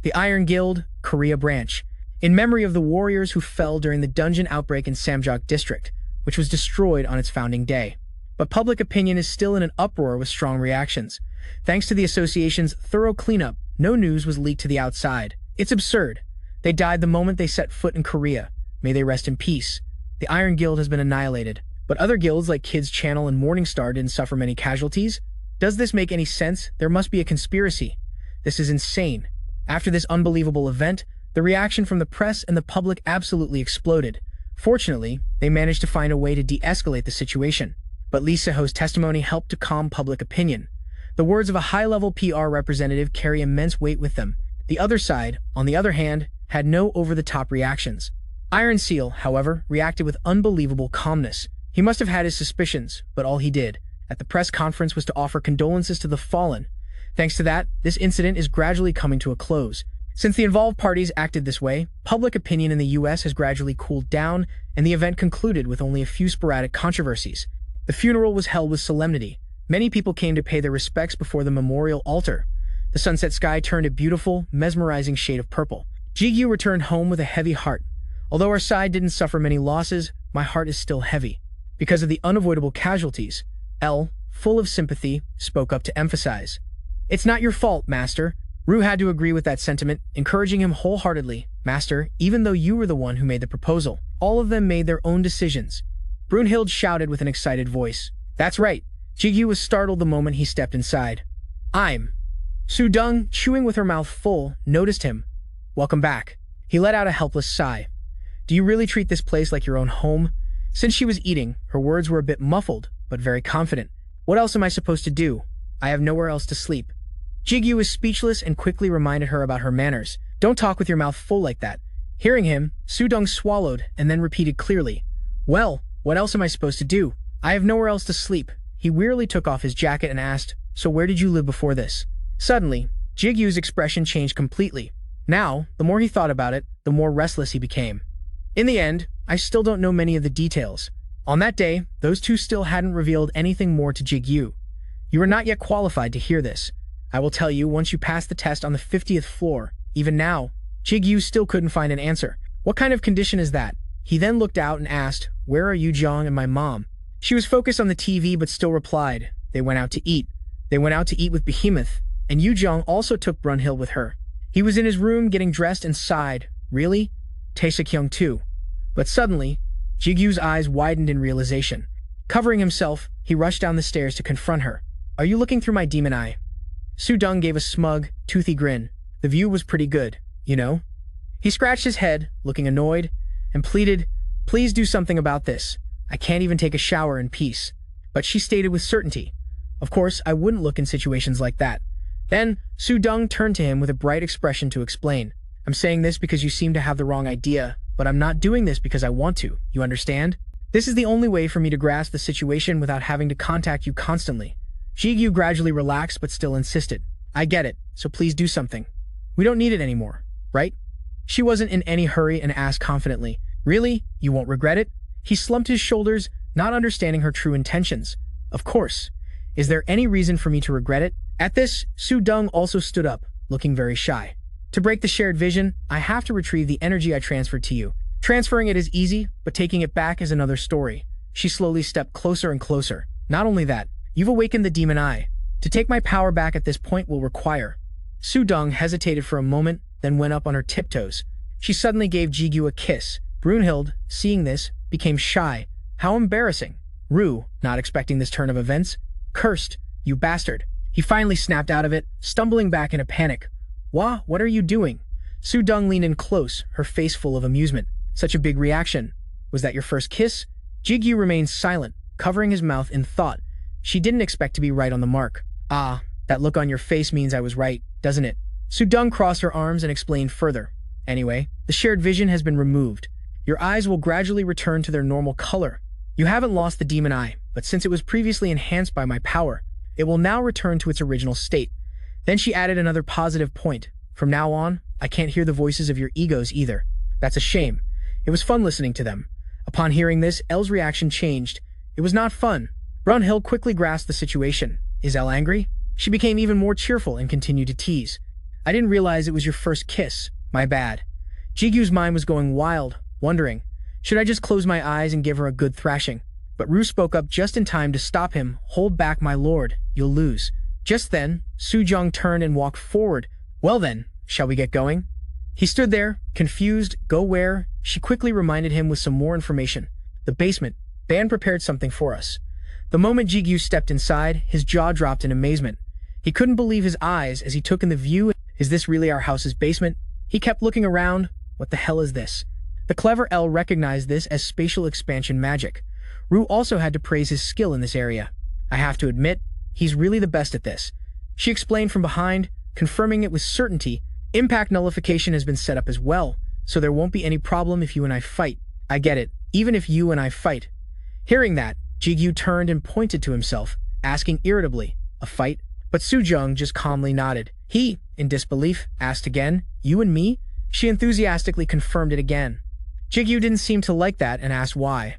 The Iron Guild, Korea branch. In memory of the warriors who fell during the dungeon outbreak in Samjok district, which was destroyed on its founding day. But public opinion is still in an uproar with strong reactions. Thanks to the association's thorough cleanup, no news was leaked to the outside. It's absurd. They died the moment they set foot in Korea. May they rest in peace. The Iron Guild has been annihilated. But other guilds like Kids Channel and Morningstar didn't suffer many casualties? Does this make any sense? There must be a conspiracy. This is insane. After this unbelievable event, the reaction from the press and the public absolutely exploded. Fortunately, they managed to find a way to de-escalate the situation. But Lee Se-ho's testimony helped to calm public opinion. The words of a high-level PR representative carry immense weight with them. The other side, on the other hand, had no over-the-top reactions. Iron Seal, however, reacted with unbelievable calmness. He must have had his suspicions, but all he did at the press conference was to offer condolences to the fallen. Thanks to that, this incident is gradually coming to a close. Since the involved parties acted this way, public opinion in the US has gradually cooled down, and the event concluded with only a few sporadic controversies. The funeral was held with solemnity. Many people came to pay their respects before the memorial altar. The sunset sky turned a beautiful, mesmerizing shade of purple. Jigu returned home with a heavy heart. Although our side didn't suffer many losses, my heart is still heavy. Because of the unavoidable casualties, L, full of sympathy, spoke up to emphasize. It's not your fault, Master. Rue had to agree with that sentiment, encouraging him wholeheartedly. Master, even though you were the one who made the proposal, all of them made their own decisions. Brunhild shouted with an excited voice. That's right. Jigu was startled the moment he stepped inside. I'm. Su-dong, chewing with her mouth full, noticed him. Welcome back. He let out a helpless sigh. Do you really treat this place like your own home? Since she was eating, her words were a bit muffled, but very confident. What else am I supposed to do? I have nowhere else to sleep. Jigu was speechless and quickly reminded her about her manners. Don't talk with your mouth full like that. Hearing him, Su-dong swallowed and then repeated clearly. Well, what else am I supposed to do? I have nowhere else to sleep. He wearily took off his jacket and asked, so where did you live before this? Suddenly, Jigu's expression changed completely. Now, the more he thought about it, the more restless he became. In the end, I still don't know many of the details. On that day, those two still hadn't revealed anything more to Jigu. You are not yet qualified to hear this. I will tell you once you pass the test on the 50th floor. Even now, Jigu still couldn't find an answer. What kind of condition is that? He then looked out and asked, where are Yu Jong and my mom? She was focused on the TV but still replied, they went out to eat. They went out to eat with Behemoth, and Yu Jong also took Brunhild with her. He was in his room getting dressed and sighed, really? Tae-seok too. But suddenly, Jigu's eyes widened in realization. Covering himself, he rushed down the stairs to confront her. Are you looking through my demon eye? Su-dong gave a smug, toothy grin. The view was pretty good, you know? He scratched his head, looking annoyed, and pleaded, please do something about this. I can't even take a shower in peace. But she stated with certainty. Of course, I wouldn't look in situations like that. Then, Su-dong turned to him with a bright expression to explain. I'm saying this because you seem to have the wrong idea, but I'm not doing this because I want to, you understand? This is the only way for me to grasp the situation without having to contact you constantly. Jigu gradually relaxed but still insisted. I get it, so please do something. We don't need it anymore, right? She wasn't in any hurry and asked confidently, really? You won't regret it? He slumped his shoulders, not understanding her true intentions. Of course. Is there any reason for me to regret it? At this, Su-dong also stood up, looking very shy. To break the shared vision, I have to retrieve the energy I transferred to you. Transferring it is easy, but taking it back is another story. She slowly stepped closer and closer. Not only that, you've awakened the demon eye. To take my power back at this point will require. Su-dong hesitated for a moment, then went up on her tiptoes. She suddenly gave Jigu a kiss. Brunhild, seeing this, became shy. How embarrassing. Rue, not expecting this turn of events, cursed, you bastard. He finally snapped out of it, stumbling back in a panic. What are you doing? Su-dong leaned in close, her face full of amusement. Such a big reaction. Was that your first kiss? Jigu remained silent, covering his mouth in thought. She didn't expect to be right on the mark. Ah, that look on your face means I was right. doesn't it? Sudong crossed her arms and explained further. Anyway, the shared vision has been removed. Your eyes will gradually return to their normal color. You haven't lost the demon eye, but since it was previously enhanced by my power, it will now return to its original state. Then she added another positive point. From now on, I can't hear the voices of your egos either. That's a shame. It was fun listening to them. Upon hearing this, Elle's reaction changed. It was not fun. Brunhild quickly grasped the situation. Is Elle angry? She became even more cheerful and continued to tease. I didn't realize it was your first kiss. My bad. Jigu's mind was going wild, wondering, should I just close my eyes and give her a good thrashing? But Ru spoke up just in time to stop him. Hold back, my lord. You'll lose. Just then, Sujong turned and walked forward. Well then, shall we get going? He stood there, confused. Go where? She quickly reminded him with some more information. The basement. Ban prepared something for us. The moment Jigu stepped inside, his jaw dropped in amazement. He couldn't believe his eyes as he took in the view. Is this really our house's basement? He kept looking around. What the hell is this? The clever Elle recognized this as spatial expansion magic. Ru also had to praise his skill in this area. I have to admit, he's really the best at this. She explained from behind, confirming it with certainty. Impact nullification has been set up as well, so there won't be any problem if you and I fight. I get it, even if you and I fight. Hearing that, Jigu turned and pointed to himself, asking irritably, a fight? But Sujong just calmly nodded. He, in disbelief, asked again, you and me? She enthusiastically confirmed it again. Jigu didn't seem to like that and asked why.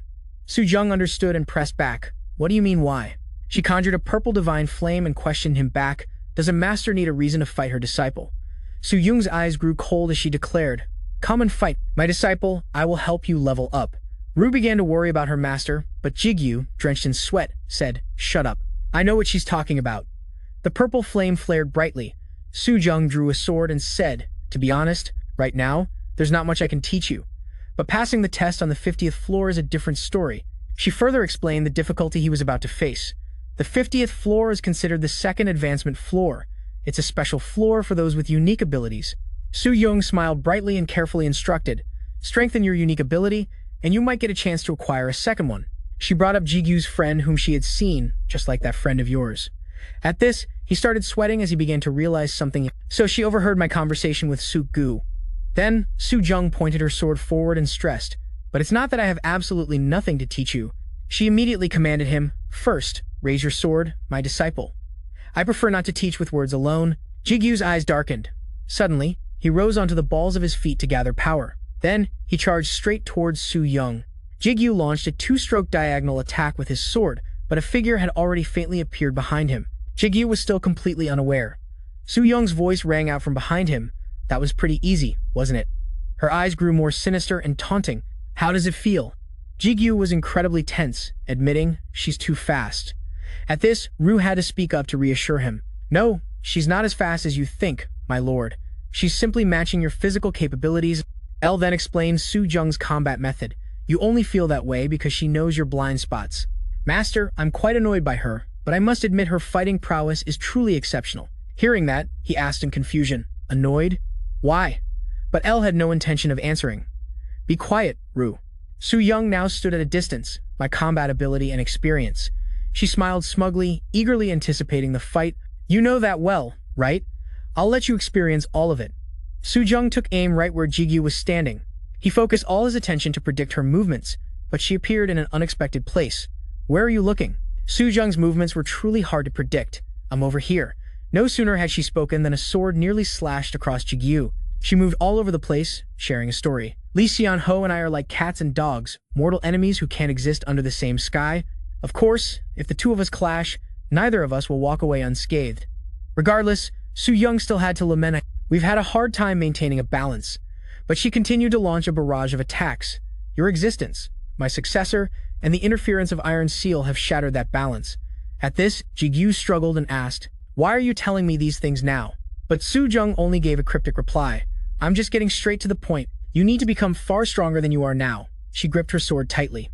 Sujong understood and pressed back. What do you mean why? She conjured a purple divine flame and questioned him back. Does a master need a reason to fight her disciple? Suyung's eyes grew cold as she declared, come and fight, my disciple, I will help you level up. Ru began to worry about her master, but Jigu, drenched in sweat, said, shut up. I know what she's talking about. The purple flame flared brightly. Sujong drew a sword and said, to be honest, right now, there's not much I can teach you. But passing the test on the 50th floor is a different story. She further explained the difficulty he was about to face. The 50th floor is considered the second advancement floor. It's a special floor for those with unique abilities. Suyong smiled brightly and carefully instructed, strengthen your unique ability, and you might get a chance to acquire a second one. She brought up Jigu's friend whom she had seen, just like that friend of yours. At this, he started sweating as he began to realize something, so she overheard my conversation with Su-gu. Then, Sujong pointed her sword forward and stressed, but it's not that I have absolutely nothing to teach you. She immediately commanded him, first, raise your sword, my disciple. I prefer not to teach with words alone. Jigu's eyes darkened. Suddenly, he rose onto the balls of his feet to gather power. Then, he charged straight towards Su-young. Jigu launched a two-stroke diagonal attack with his sword, but a figure had already faintly appeared behind him. Jigu was still completely unaware. Su-young's voice rang out from behind him. That was pretty easy, wasn't it? Her eyes grew more sinister and taunting. How does it feel? Jigu was incredibly tense, admitting, she's too fast. At this, Ru had to speak up to reassure him. No, she's not as fast as you think, my lord. She's simply matching your physical capabilities. Elle then explained Sujong's combat method. You only feel that way because she knows your blind spots. Master, I'm quite annoyed by her, but I must admit her fighting prowess is truly exceptional. Hearing that, he asked in confusion, annoyed? Why? But Elle had no intention of answering. Be quiet, Ru. Su-young now stood at a distance, my combat ability and experience. She smiled smugly, eagerly anticipating the fight. You know that well, right? I'll let you experience all of it. Sujong took aim right where Jigu was standing. He focused all his attention to predict her movements, but she appeared in an unexpected place. Where are you looking? Sujong's movements were truly hard to predict. I'm over here. No sooner had she spoken than a sword nearly slashed across Jigu. She moved all over the place, sharing a story. Li Xianho and I are like cats and dogs, mortal enemies who can't exist under the same sky. Of course, if the two of us clash, neither of us will walk away unscathed. Regardless, Su-young still had to lament. We've had a hard time maintaining a balance. But she continued to launch a barrage of attacks. Your existence, my successor, and the interference of Iron Seal have shattered that balance. At this, Jigu struggled and asked, why are you telling me these things now? But Sujong only gave a cryptic reply. I'm just getting straight to the point. You need to become far stronger than you are now. She gripped her sword tightly.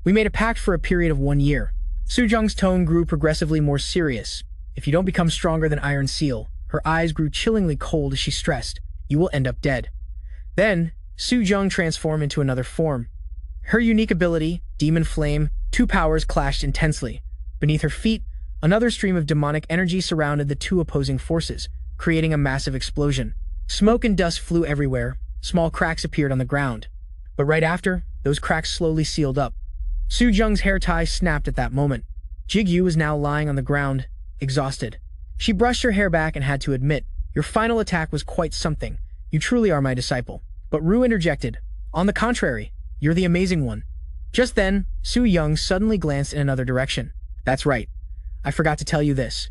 We made a pact for a period of 1 year. Sujong's tone grew progressively more serious. If you don't become stronger than Iron Seal, her eyes grew chillingly cold as she stressed, you will end up dead. Then, Sujong transformed into another form. Her unique ability, Demon Flame, two powers clashed intensely. Beneath her feet, another stream of demonic energy surrounded the two opposing forces, creating a massive explosion. Smoke and dust flew everywhere, small cracks appeared on the ground. But right after, those cracks slowly sealed up. Su Jung's hair tie snapped at that moment. Jigu was now lying on the ground, exhausted. She brushed her hair back and had to admit, "Your final attack was quite something. You truly are my disciple." But Ru interjected, "On the contrary, you're the amazing one." Just then, Su Yung suddenly glanced in another direction. "That's right. I forgot to tell you this."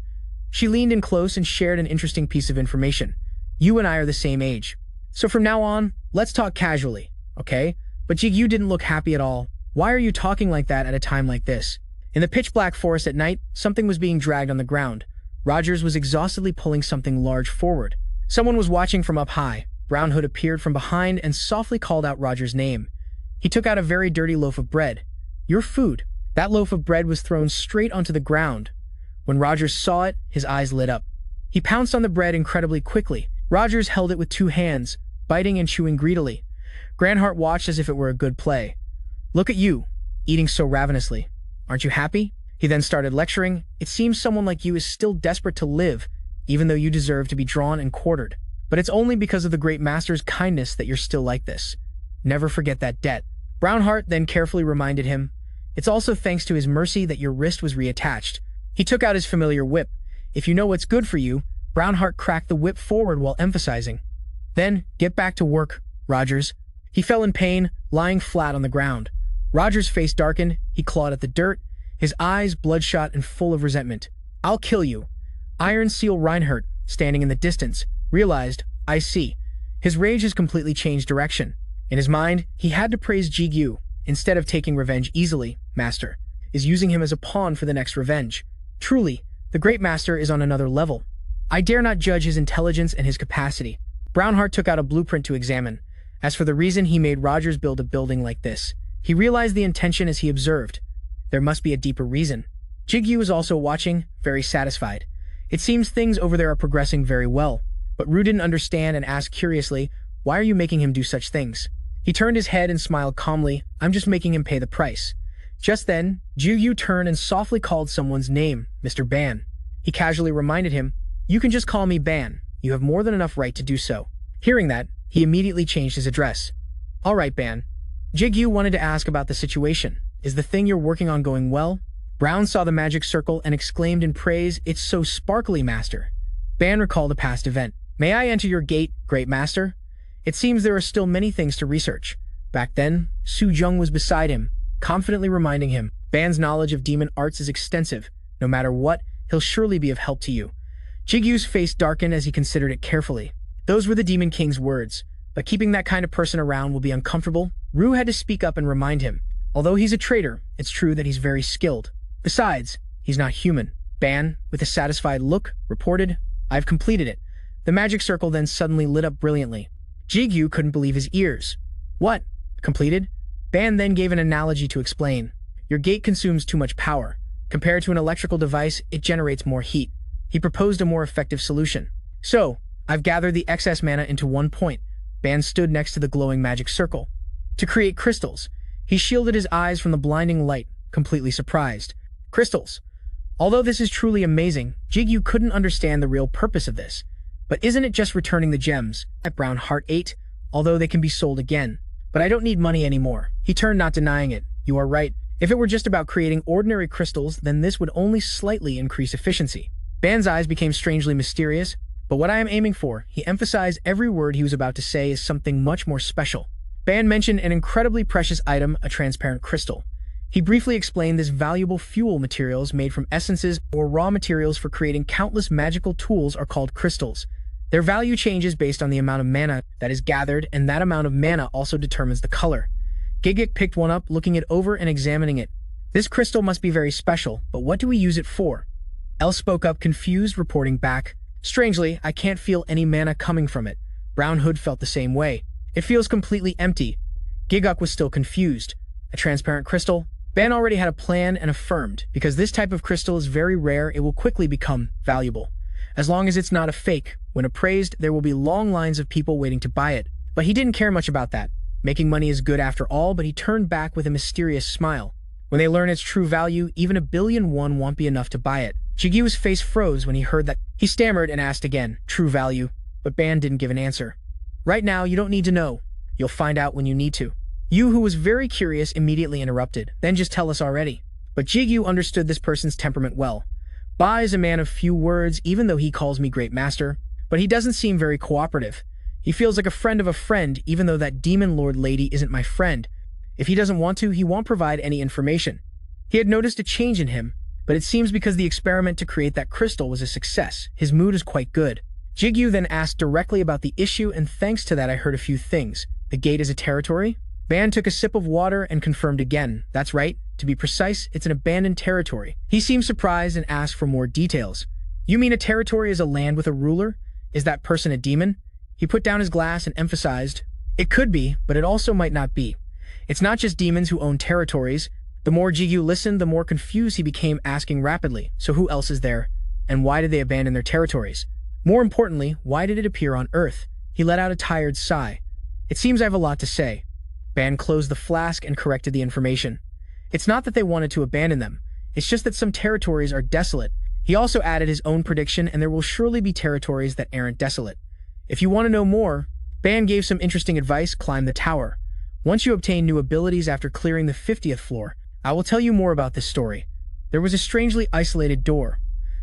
She leaned in close and shared an interesting piece of information. "You and I are the same age. So from now on, let's talk casually, okay?" But Jigu didn't look happy at all. "Why are you talking like that at a time like this?" In the pitch-black forest at night, something was being dragged on the ground. Rogers was exhaustedly pulling something large forward. Someone was watching from up high. Brown Hood appeared from behind and softly called out Rogers' name. He took out a very dirty loaf of bread. "Your food." That loaf of bread was thrown straight onto the ground. When Rogers saw it, his eyes lit up. He pounced on the bread incredibly quickly. Rogers held it with 2 hands, biting and chewing greedily. Granhart watched as if it were a good play. "Look at you, eating so ravenously. Aren't you happy?" He then started lecturing. "It seems someone like you is still desperate to live, even though you deserve to be drawn and quartered. But it's only because of the great master's kindness that you're still like this. Never forget that debt." Brownheart then carefully reminded him, "It's also thanks to his mercy that your wrist was reattached." He took out his familiar whip. "If you know what's good for you," Brownheart cracked the whip forward while emphasizing. "Then, get back to work, Rogers." He fell in pain, lying flat on the ground. Rogers' face darkened. He clawed at the dirt, his eyes bloodshot and full of resentment. "I'll kill you." Iron Seal Reinhardt, standing in the distance, realized, "I see." His rage has completely changed direction. In his mind, he had to praise Jigu. Instead of taking revenge easily, Master is using him as a pawn for the next revenge. Truly, the great master is on another level. I dare not judge his intelligence and his capacity. Brownheart took out a blueprint to examine. As for the reason he made Rogers build a building like this, he realized the intention as he observed. There must be a deeper reason. Jigu was also watching, very satisfied. It seems things over there are progressing very well. But Ru didn't understand and asked curiously, "Why are you making him do such things?" He turned his head and smiled calmly. "I'm just making him pay the price." Just then, Jigu turned and softly called someone's name, Mr. Ban. He casually reminded him, "You can just call me Ban. You have more than enough right to do so." Hearing that, he immediately changed his address. "All right, Ban." Jigu wanted to ask about the situation. "Is the thing you're working on going well?" Brown saw the magic circle and exclaimed in praise, "It's so sparkly, Master." Ban recalled a past event. "May I enter your gate, Great Master?" It seems there are still many things to research. Back then, Su Jung was beside him, confidently reminding him, "Ban's knowledge of demon arts is extensive. No matter what, he'll surely be of help to you." Jigu's face darkened as he considered it carefully. Those were the Demon King's words, but keeping that kind of person around will be uncomfortable. Ru had to speak up and remind him. Although he's a traitor, it's true that he's very skilled. Besides, he's not human. Ban, with a satisfied look, reported, "I've completed it." The magic circle then suddenly lit up brilliantly. Jigu couldn't believe his ears. "What? Completed?" Ban then gave an analogy to explain. "Your gate consumes too much power. Compared to an electrical device, it generates more heat." He proposed a more effective solution. "So, I've gathered the excess mana into one point." Ban stood next to the glowing magic circle. "To create crystals." He shielded his eyes from the blinding light, completely surprised. Crystals. Although this is truly amazing, Jigu couldn't understand the real purpose of this. But isn't it just returning the gems at Brown Heart 8, although they can be sold again? "But I don't need money anymore." He turned, not denying it. "You are right. If it were just about creating ordinary crystals, then this would only slightly increase efficiency." Ban's eyes became strangely mysterious. "But what I am aiming for," he emphasized every word he was about to say, "is something much more special." Ban mentioned an incredibly precious item, a transparent crystal. He briefly explained this valuable fuel materials made from essences or raw materials for creating countless magical tools are called crystals. Their value changes based on the amount of mana that is gathered, and that amount of mana also determines the color. Gigik picked one up, looking it over and examining it. "This crystal must be very special, but what do we use it for?" El spoke up, confused, reporting back, "Strangely, I can't feel any mana coming from it." Brown Hood felt the same way. "It feels completely empty." Giguk was still confused. "A transparent crystal?" Ban already had a plan and affirmed, because this type of crystal is very rare, it will quickly become valuable. As long as it's not a fake, when appraised, there will be long lines of people waiting to buy it. But he didn't care much about that. Making money is good after all, but he turned back with a mysterious smile. When they learn its true value, even 1 billion won't be enough to buy it. Jigu's face froze when he heard that. He stammered and asked again, true value, but Ban didn't give an answer. Right now, you don't need to know. You'll find out when you need to. Yu, who was very curious, immediately interrupted. Then just tell us already. But Jigu understood this person's temperament well. Ba is a man of few words, even though he calls me Great Master, but he doesn't seem very cooperative. He feels like a friend of a friend, even though that demon lord lady isn't my friend. If he doesn't want to, he won't provide any information. He had noticed a change in him, but it seems because the experiment to create that crystal was a success. His mood is quite good. Jigu then asked directly about the issue, and thanks to that I heard a few things. The gate is a territory? Ban took a sip of water and confirmed again. That's right. To be precise, it's an abandoned territory. He seemed surprised and asked for more details. You mean a territory is a land with a ruler? Is that person a demon? He put down his glass and emphasized, it could be, but it also might not be. It's not just demons who own territories. The more Jigu listened, the more confused he became, asking rapidly, so who else is there? And why did they abandon their territories? More importantly, why did it appear on Earth? He let out a tired sigh. It seems I have a lot to say. Ban closed the flask and corrected the information. It's not that they wanted to abandon them. It's just that some territories are desolate. He also added his own prediction, and there will surely be territories that aren't desolate. If you want to know more, Ban gave some interesting advice. Climb the tower. Once you obtain new abilities after clearing the 50th floor, I will tell you more about this story. There was a strangely isolated door.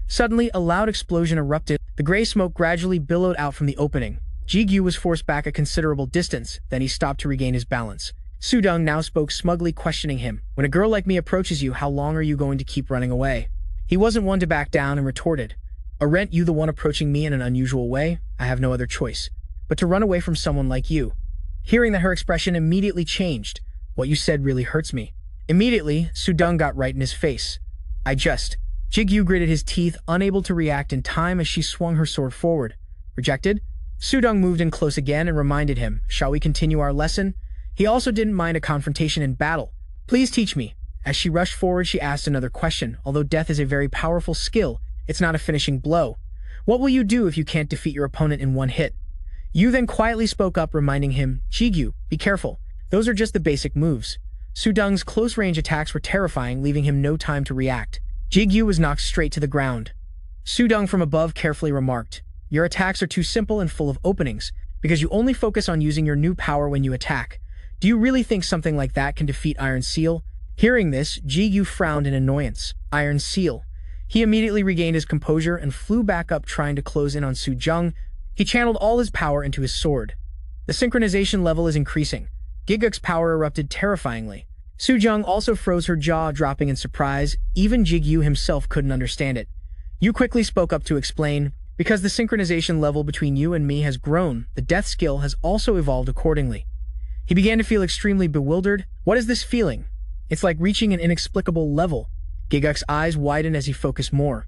Suddenly, a loud explosion erupted. The gray smoke gradually billowed out from the opening. Jigu was forced back a considerable distance, then he stopped to regain his balance. Sudong now spoke smugly, questioning him. When a girl like me approaches you, how long are you going to keep running away? He wasn't one to back down and retorted, Aren't you the one approaching me in an unusual way? I have no other choice but to run away from someone like you. Hearing that, her expression immediately changed. What you said really hurts me. Immediately, Sudong got right in his face. Jigu gritted his teeth, unable to react in time as she swung her sword forward. Rejected? Sudong moved in close again and reminded him, shall we continue our lesson? He also didn't mind a confrontation in battle. Please teach me. As she rushed forward, she asked another question. Although death is a very powerful skill, it's not a finishing blow. What will you do if you can't defeat your opponent in one hit? Yu then quietly spoke up, reminding him, Jigu, be careful. Those are just the basic moves. Sudong's close-range attacks were terrifying, leaving him no time to react. Jigu was knocked straight to the ground. Sudong from above carefully remarked, your attacks are too simple and full of openings, because you only focus on using your new power when you attack. Do you really think something like that can defeat Iron Seal? Hearing this, Jigu frowned in annoyance. Iron Seal. He immediately regained his composure and flew back up, trying to close in on Sudong. He channeled all his power into his sword. The synchronization level is increasing. Giguk's power erupted terrifyingly. Sudong also froze, her jaw dropping in surprise. Even Jigu himself couldn't understand it. Yu quickly spoke up to explain, because the synchronization level between you and me has grown, the death skill has also evolved accordingly. He began to feel extremely bewildered. What is this feeling? It's like reaching an inexplicable level. Giguk's eyes widened as he focused more.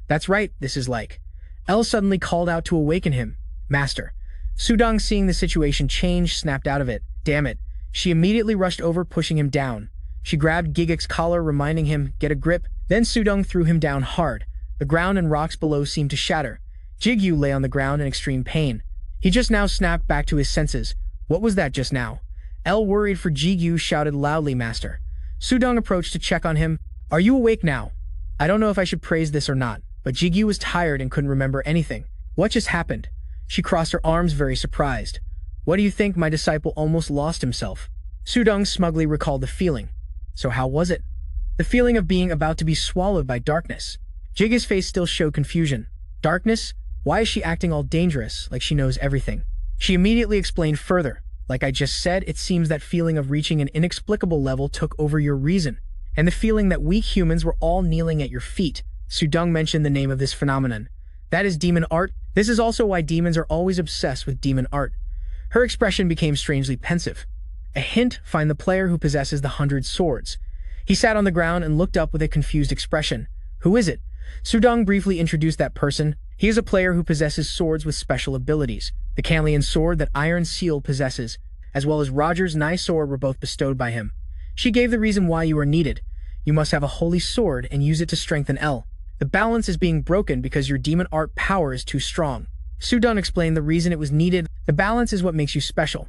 That's right, this is like. L suddenly called out to awaken him. Master. Sudong, seeing the situation change, snapped out of it. Damn it. She immediately rushed over, pushing him down. She grabbed Giguk's collar, reminding him, get a grip. Then Sudong threw him down hard. The ground and rocks below seemed to shatter. Jigu lay on the ground in extreme pain. He just now snapped back to his senses. What was that just now? L, worried for Jigu, shouted loudly, Master. Sudong approached to check on him. Are you awake now? I don't know if I should praise this or not, but Jigu was tired and couldn't remember anything. What just happened? She crossed her arms, very surprised. What do you think? My disciple almost lost himself. Sudong smugly recalled the feeling. So how was it? The feeling of being about to be swallowed by darkness. Jiga's face still showed confusion. Darkness? Why is she acting all dangerous, like she knows everything? She immediately explained further. Like I just said, it seems that feeling of reaching an inexplicable level took over your reason, and the feeling that weak humans were all kneeling at your feet. Sudong mentioned the name of this phenomenon. That is demon art. This is also why demons are always obsessed with demon art. Her expression became strangely pensive. A hint, find the player who possesses the 100 swords. He sat on the ground and looked up with a confused expression. Who is it? Sudong briefly introduced that person. He is a player who possesses swords with special abilities. The Kameleon sword that Iron Seal possesses, as well as Roger's nice sword, were both bestowed by him. She gave the reason why you are needed. You must have a holy sword and use it to strengthen L. The balance is being broken because your demon art power is too strong. Sudong explained the reason it was needed. The balance is what makes you special.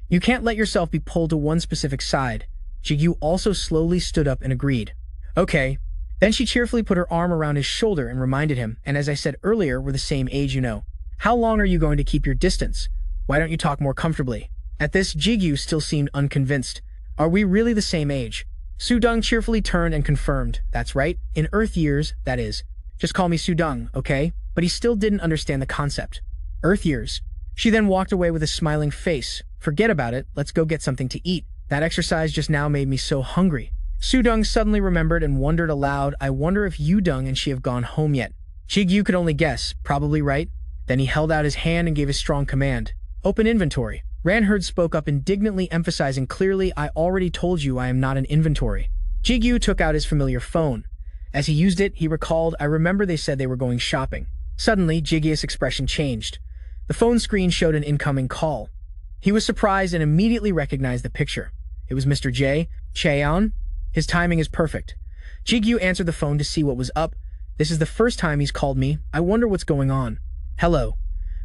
You can't let yourself be pulled to one specific side. Jigu also slowly stood up and agreed. Okay. Then she cheerfully put her arm around his shoulder and reminded him, and as I said earlier, we're the same age, you know. How long are you going to keep your distance? Why don't you talk more comfortably? At this, Jigu still seemed unconvinced. Are we really the same age? Sudong cheerfully turned and confirmed, that's right, in Earth years, that is. Just call me Sudong, okay? But he still didn't understand the concept. Earth years. She then walked away with a smiling face. Forget about it, let's go get something to eat. That exercise just now made me so hungry. Sudong suddenly remembered and wondered aloud, I wonder if Yudong and she have gone home yet. Jigu could only guess, probably right. Then he held out his hand and gave a strong command. Open inventory. Ranherd spoke up indignantly, emphasizing clearly, I already told you I am not an inventory. Jigu took out his familiar phone. As he used it, he recalled, I remember they said they were going shopping. Suddenly, Jigu's expression changed. The phone screen showed an incoming call. He was surprised and immediately recognized the picture. It was Mr. J. Cheon. His timing is perfect. Jigu answered the phone to see what was up. This is the first time he's called me. I wonder what's going on. Hello.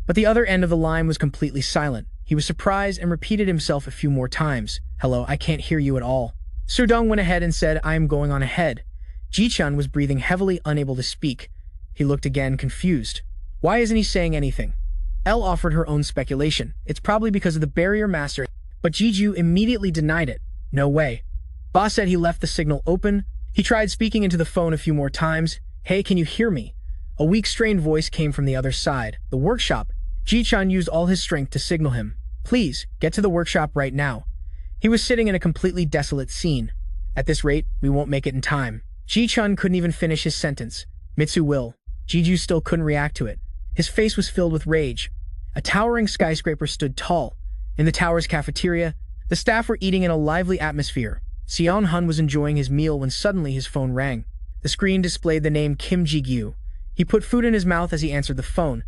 But the other end of the line was completely silent. He was surprised and repeated himself a few more times. Hello, I can't hear you at all. Sudong went ahead and said, I am going on ahead. Ji-chun was breathing heavily, unable to speak. He looked again, confused. Why isn't he saying anything? Elle offered her own speculation. It's probably because of the barrier master, but Jiju immediately denied it. No way. Ba said he left the signal open. He tried speaking into the phone a few more times. Hey, can you hear me? A weak, strained voice came from the other side. The workshop. Ji-chan used all his strength to signal him. Please, get to the workshop right now. He was sitting in a completely desolate scene. At this rate, we won't make it in time. Ji-chun couldn't even finish his sentence. Mitsu will. Jiju still couldn't react to it. His face was filled with rage. A towering skyscraper stood tall. In the tower's cafeteria, the staff were eating in a lively atmosphere. Seon Hun was enjoying his meal when suddenly his phone rang. The screen displayed the name Kim Ji-gyu. He put food in his mouth as he answered the phone.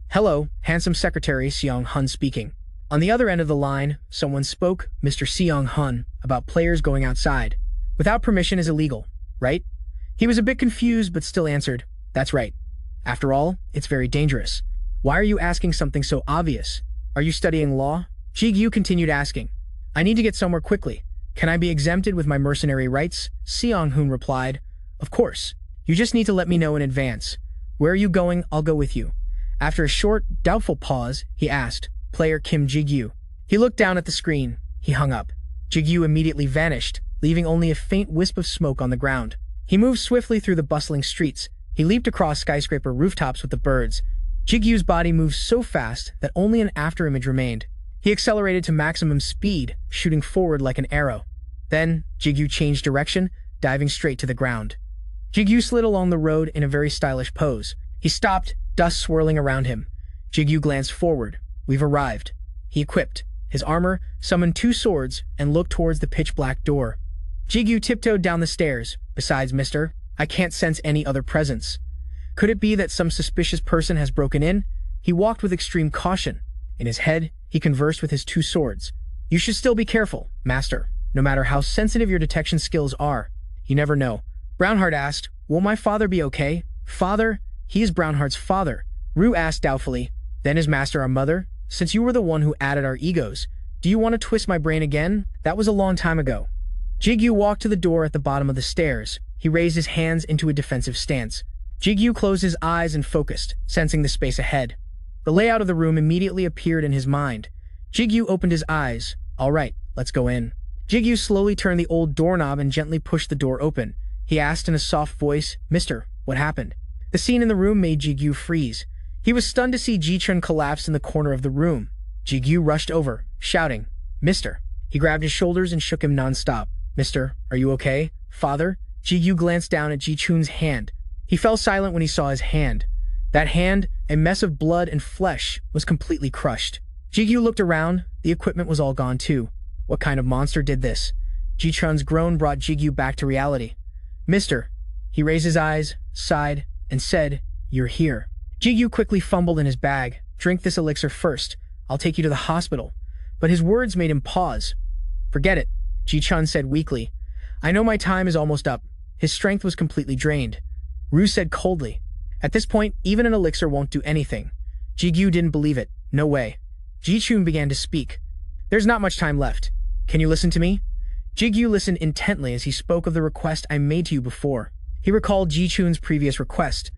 Hello, handsome secretary, Seong Hun speaking. On the other end of the line, someone spoke, Mr. Seong Hun, about players going outside. Without permission is illegal, right? He was a bit confused but still answered, that's right. After all, it's very dangerous. Why are you asking something so obvious? Are you studying law? Jigyu continued asking. I need to get somewhere quickly. Can I be exempted with my mercenary rights? Seong Hun replied, of course. You just need to let me know in advance. Where are you going? I'll go with you. After a short, doubtful pause, he asked, player Kim Jigyu. He looked down at the screen. He hung up. Jigyu immediately vanished, leaving only a faint wisp of smoke on the ground. He moved swiftly through the bustling streets. He leaped across skyscraper rooftops with the birds. Jigyu's body moved so fast that only an afterimage remained. He accelerated to maximum speed, shooting forward like an arrow. Then, Jigyu changed direction, diving straight to the ground. Jigyu slid along the road in a very stylish pose. He stopped, dust swirling around him. Jigyu glanced forward. We've arrived. He equipped his armor, summoned 2 swords, and looked towards the pitch-black door. Jigyu tiptoed down the stairs. Besides, mister, I can't sense any other presence. Could it be that some suspicious person has broken in? He walked with extreme caution. In his head, he conversed with his 2 swords. You should still be careful, master, no matter how sensitive your detection skills are. You never know. Brownheart asked, will my father be okay? Father? He is Brownheart's father. Rue asked doubtfully, then is master our mother? Since you were the one who added our egos, do you want to twist my brain again? That was a long time ago. Jigyu walked to the door at the bottom of the stairs. He raised his hands into a defensive stance. Jigyu closed his eyes and focused, sensing the space ahead. The layout of the room immediately appeared in his mind. Jigyu opened his eyes. All right, let's go in. Jigyu slowly turned the old doorknob and gently pushed the door open. He asked in a soft voice, Mister, what happened? The scene in the room made Jigyu freeze. He was stunned to see Ji-chun collapse in the corner of the room. Jigyu rushed over, shouting, Mister. He grabbed his shoulders and shook him non-stop. Mister, are you okay? Father? Jigyu glanced down at Ji-chun's hand. He fell silent when he saw his hand. That hand, a mess of blood and flesh, was completely crushed. Jigyu looked around. The equipment was all gone too. What kind of monster did this? Ji-chun's groan brought Jigyu back to reality. Mister. He raised his eyes, sighed, and said, You're here. Jigyu quickly fumbled in his bag. Drink this elixir first. I'll take you to the hospital. But his words made him pause. Forget it, Ji-chun said weakly. I know my time is almost up. His strength was completely drained. Rue said coldly. At this point, even an elixir won't do anything. Jigyu didn't believe it. No way. Ji-chun began to speak. There's not much time left. Can you listen to me? Jigyu listened intently as he spoke of the request I made to you before. He recalled Ji-chun's previous request.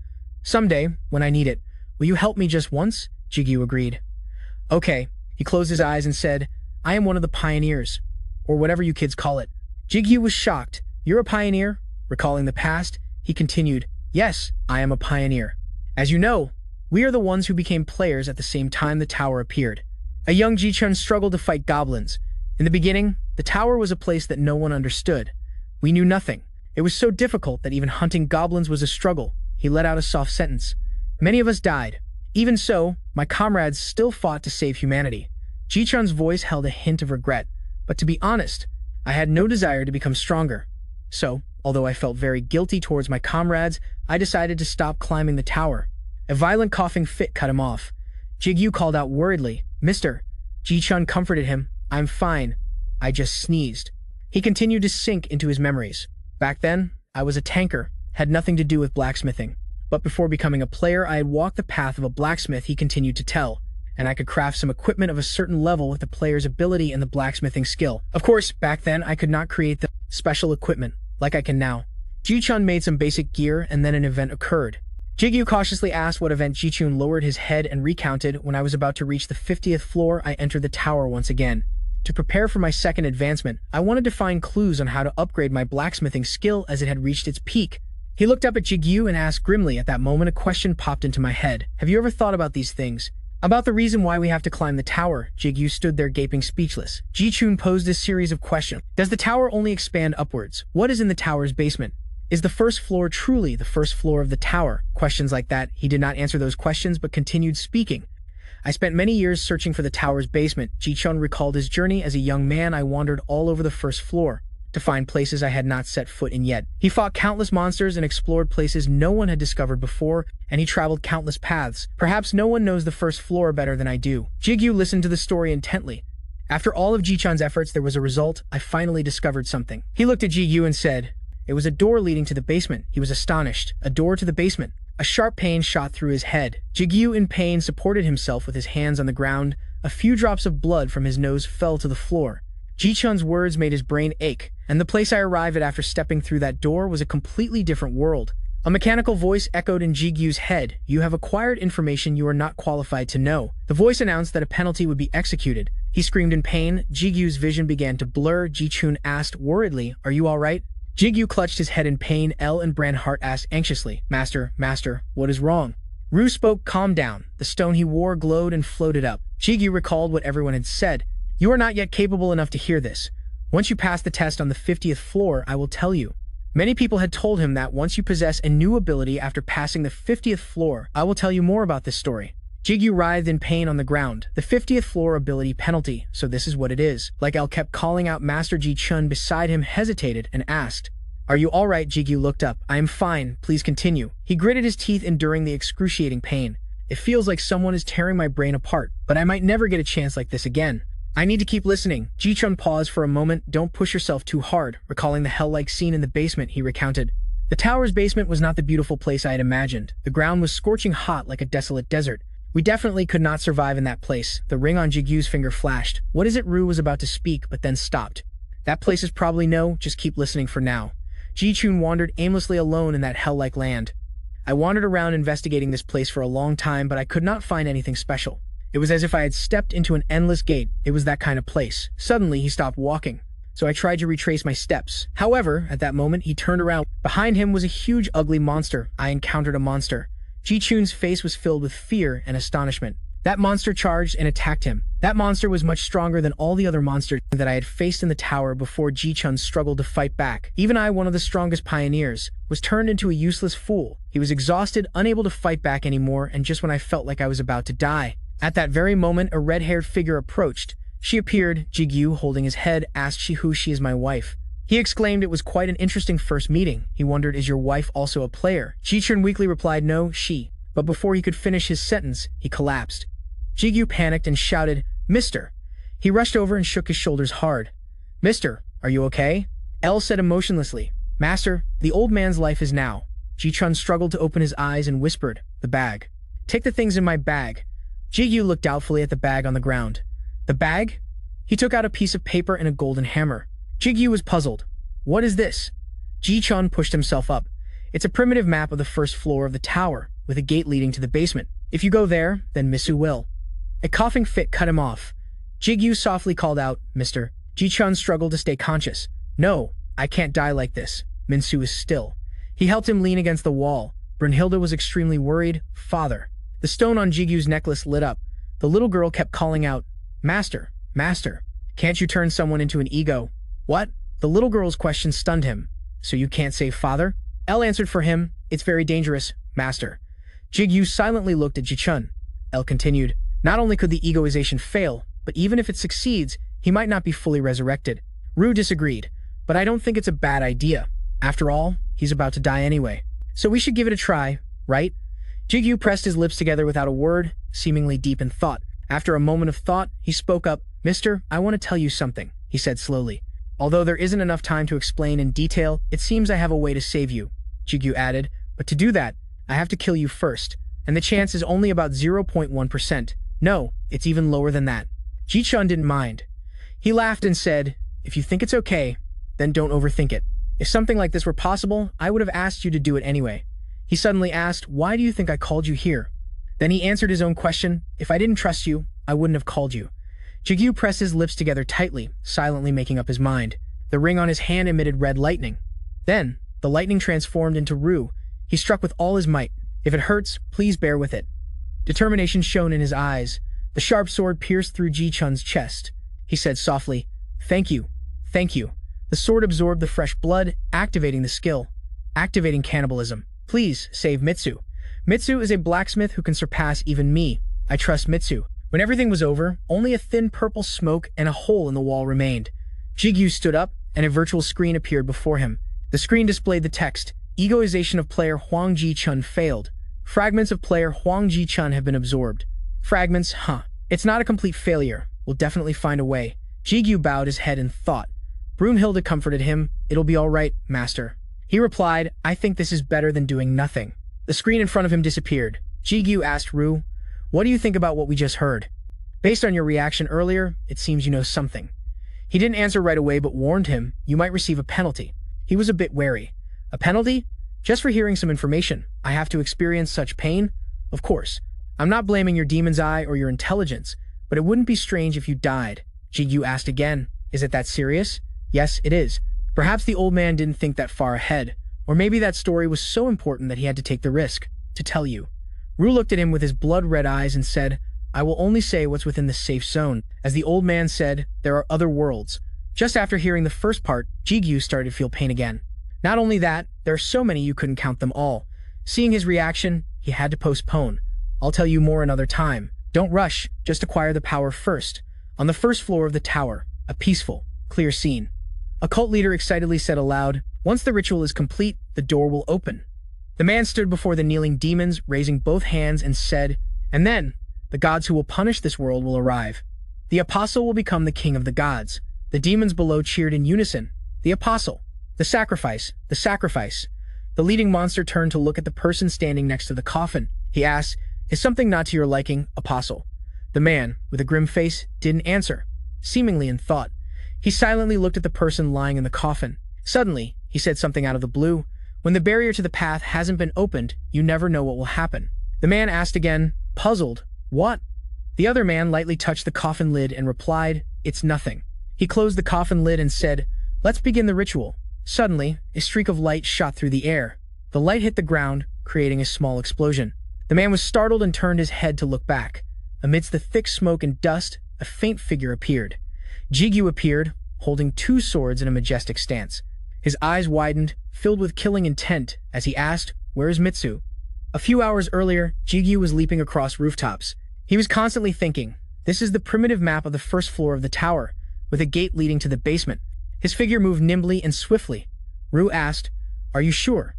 Someday, when I need it, will you help me just once? Jigu agreed. Okay. He closed his eyes and said, I am one of the pioneers, or whatever you kids call it. Jigu was shocked. You're a pioneer? Recalling the past, he continued, Yes, I am a pioneer. As you know, we are the ones who became players at the same time the tower appeared. A young Ji-chun struggled to fight goblins. In the beginning, the tower was a place that no one understood. We knew nothing. It was so difficult that even hunting goblins was a struggle. He let out a soft sentence. Many of us died. Even so, my comrades still fought to save humanity. Ji-chun's voice held a hint of regret, but to be honest, I had no desire to become stronger. So, although I felt very guilty towards my comrades, I decided to stop climbing the tower. A violent coughing fit cut him off. Jigu called out worriedly, Mister. Ji-chun comforted him. I'm fine. I just sneezed. He continued to sink into his memories. Back then, I was a tanker, had nothing to do with blacksmithing. But before becoming a player, I had walked the path of a blacksmith, he continued to tell, and I could craft some equipment of a certain level with the player's ability and the blacksmithing skill. Of course, back then, I could not create the special equipment like I can now. Ji-chun made some basic gear, and then an event occurred. Jigu cautiously asked what event. Ji-chun lowered his head and recounted. When I was about to reach the 50th floor, I entered the tower once again. To prepare for my second advancement, I wanted to find clues on how to upgrade my blacksmithing skill as it had reached its peak. He looked up at Jigu and asked grimly. At that moment, a question popped into my head. Have you ever thought about these things? About the reason why we have to climb the tower? Jigu stood there gaping speechless. Ji-chun posed a series of questions. Does the tower only expand upwards? What is in the tower's basement? Is the first floor truly the first floor of the tower? Questions like that. He did not answer those questions but continued speaking. I spent many years searching for the tower's basement. Ji-chun recalled his journey. As a young man, I wandered all over the first floor to find places I had not set foot in yet. He fought countless monsters and explored places no one had discovered before, and he traveled countless paths. Perhaps no one knows the first floor better than I do. Jigu listened to the story intently. After all of Ji-chun's efforts, there was a result. I finally discovered something. He looked at Jigu and said, It was a door leading to the basement. He was astonished. A door to the basement. A sharp pain shot through his head. Jigu, in pain, supported himself with his hands on the ground. A few drops of blood from his nose fell to the floor. Ji-chun's words made his brain ache, and the place I arrived at after stepping through that door was a completely different world. A mechanical voice echoed in Jigu's head. You have acquired information you are not qualified to know. The voice announced that a penalty would be executed. He screamed in pain. Jigu's vision began to blur. Ji-chun asked worriedly, Are you all right? Jigu clutched his head in pain. Elle and Branhart asked anxiously, Master, what is wrong? Ru spoke, Calm down. The stone he wore glowed and floated up. Jigu recalled what everyone had said. You are not yet capable enough to hear this. Once you pass the test on the 50th floor, I will tell you. Many people had told him that once you possess a new ability after passing the 50th floor, I will tell you more about this story. Jigu writhed in pain on the ground. The 50th floor ability penalty, so this is what it is. Like Elle kept calling out. Master Ji-chun beside him hesitated and asked, Are you all right? Jigu looked up. I am fine. Please continue. He gritted his teeth, enduring the excruciating pain. It feels like someone is tearing my brain apart, but I might never get a chance like this again. I need to keep listening. Ji-chun paused for a moment. Don't push yourself too hard. Recalling the hell-like scene in the basement, he recounted. The tower's basement was not the beautiful place I had imagined. The ground was scorching hot like a desolate desert. We definitely could not survive in that place. The ring on Jigu's finger flashed. What is it? Ru was about to speak, but then stopped. That place is probably no. Just keep listening for now. Ji-chun wandered aimlessly alone in that hell-like land. I wandered around investigating this place for a long time, but I could not find anything special. It was as if I had stepped into an endless gate. It was that kind of place. Suddenly, he stopped walking, so I tried to retrace my steps. However, at that moment, he turned around. Behind him was a huge, ugly monster. I encountered a monster. Ji-chun's face was filled with fear and astonishment. That monster charged and attacked him. That monster was much stronger than all the other monsters that I had faced in the tower before. Ji-chun struggled to fight back. Even I, one of the strongest pioneers, was turned into a useless fool. He was exhausted, unable to fight back anymore, and just when I felt like I was about to die. At that very moment, a red-haired figure approached. She appeared. Jigu, holding his head, asked she who she is. My wife. He exclaimed it was quite an interesting first meeting. He wondered, is your wife also a player? Ji-chun weakly replied, no, she. But before he could finish his sentence, he collapsed. Jigu panicked and shouted, Mister. He rushed over and shook his shoulders hard. Mister, are you okay? Elle said emotionlessly, Master, the old man's life is now. Ji-chun struggled to open his eyes and whispered, the bag. Take the things in my bag. Jigu looked doubtfully at the bag on the ground. The bag? He took out a piece of paper and a golden hammer. Jigu was puzzled. What is this? Ji-chun pushed himself up. It's a primitive map of the first floor of the tower, with a gate leading to the basement. If you go there, then Mitsu will. A coughing fit cut him off. Jigu softly called out, Mr. Ji-chun struggled to stay conscious. No, I can't die like this. Minsu is still. He helped him lean against the wall. Brunhilde was extremely worried. Father. The stone on Jigu's necklace lit up. The little girl kept calling out, Master, Master, can't you turn someone into an ego? What? The little girl's question stunned him. So you can't save father? El answered for him, It's very dangerous, Master. Jigu silently looked at Ji-chun. El continued, Not only could the egoization fail, but even if it succeeds, he might not be fully resurrected. Ru disagreed, but I don't think it's a bad idea. After all, he's about to die anyway. So we should give it a try, right? Jigu pressed his lips together without a word, seemingly deep in thought. After a moment of thought, he spoke up. Mister, I want to tell you something, he said slowly. Although there isn't enough time to explain in detail, it seems I have a way to save you, Jigu added. But to do that, I have to kill you first, and the chance is only about 0.1%. No, it's even lower than that. Ji-chun didn't mind. He laughed and said, If you think it's okay, then don't overthink it. If something like this were possible, I would have asked you to do it anyway. He suddenly asked, Why do you think I called you here? Then he answered his own question, If I didn't trust you, I wouldn't have called you. Jigu pressed his lips together tightly, silently making up his mind. The ring on his hand emitted red lightning. Then, the lightning transformed into Ru. He struck with all his might. If it hurts, please bear with it. Determination shone in his eyes. The sharp sword pierced through Ji-chun's chest. He said softly, Thank you, thank you. The sword absorbed the fresh blood, activating the skill. Activating cannibalism. Please, save Mitsu. Mitsu is a blacksmith who can surpass even me. I trust Mitsu. When everything was over, only a thin purple smoke and a hole in the wall remained. Jigu stood up, and a virtual screen appeared before him. The screen displayed the text, Egoization of player Huang Ji-chun failed. Fragments of player Huang Ji-chun have been absorbed. Fragments, It's not a complete failure. We'll definitely find a way. Jigu bowed his head in thought. Brunhilde comforted him. It'll be all right, Master. He replied, I think this is better than doing nothing. The screen in front of him disappeared. Jigu asked Ru, What do you think about what we just heard? Based on your reaction earlier, it seems you know something. He didn't answer right away but warned him, you might receive a penalty. He was a bit wary. A penalty? Just for hearing some information, I have to experience such pain? Of course. I'm not blaming your demon's eye or your intelligence, but it wouldn't be strange if you died. Jigu asked again, Is it that serious? Yes, it is. Perhaps the old man didn't think that far ahead, or maybe that story was so important that he had to take the risk to tell you. Ru looked at him with his blood-red eyes and said, I will only say what's within the safe zone. As the old man said, there are other worlds. Just after hearing the first part, Jigu started to feel pain again. Not only that, there are so many you couldn't count them all. Seeing his reaction, he had to postpone. I'll tell you more another time. Don't rush, just acquire the power first. On the first floor of the tower, a peaceful, clear scene. A cult leader excitedly said aloud, Once the ritual is complete, the door will open. The man stood before the kneeling demons, raising both hands, and said, And then, the gods who will punish this world will arrive. The apostle will become the king of the gods. The demons below cheered in unison. The apostle. The sacrifice. The sacrifice. The leading monster turned to look at the person standing next to the coffin. He asked, Is something not to your liking, apostle? The man, with a grim face, didn't answer, seemingly in thought. He silently looked at the person lying in the coffin. Suddenly, he said something out of the blue. When the barrier to the path hasn't been opened, you never know what will happen. The man asked again, puzzled, What? The other man lightly touched the coffin lid and replied, It's nothing. He closed the coffin lid and said, Let's begin the ritual. Suddenly, a streak of light shot through the air. The light hit the ground, creating a small explosion. The man was startled and turned his head to look back. Amidst the thick smoke and dust, a faint figure appeared. Jigu appeared, holding two swords in a majestic stance. His eyes widened, filled with killing intent, as he asked, Where is Mitsu? A few hours earlier, Jigu was leaping across rooftops. He was constantly thinking, This is the primitive map of the first floor of the tower, with a gate leading to the basement. His figure moved nimbly and swiftly. Ru asked, Are you sure?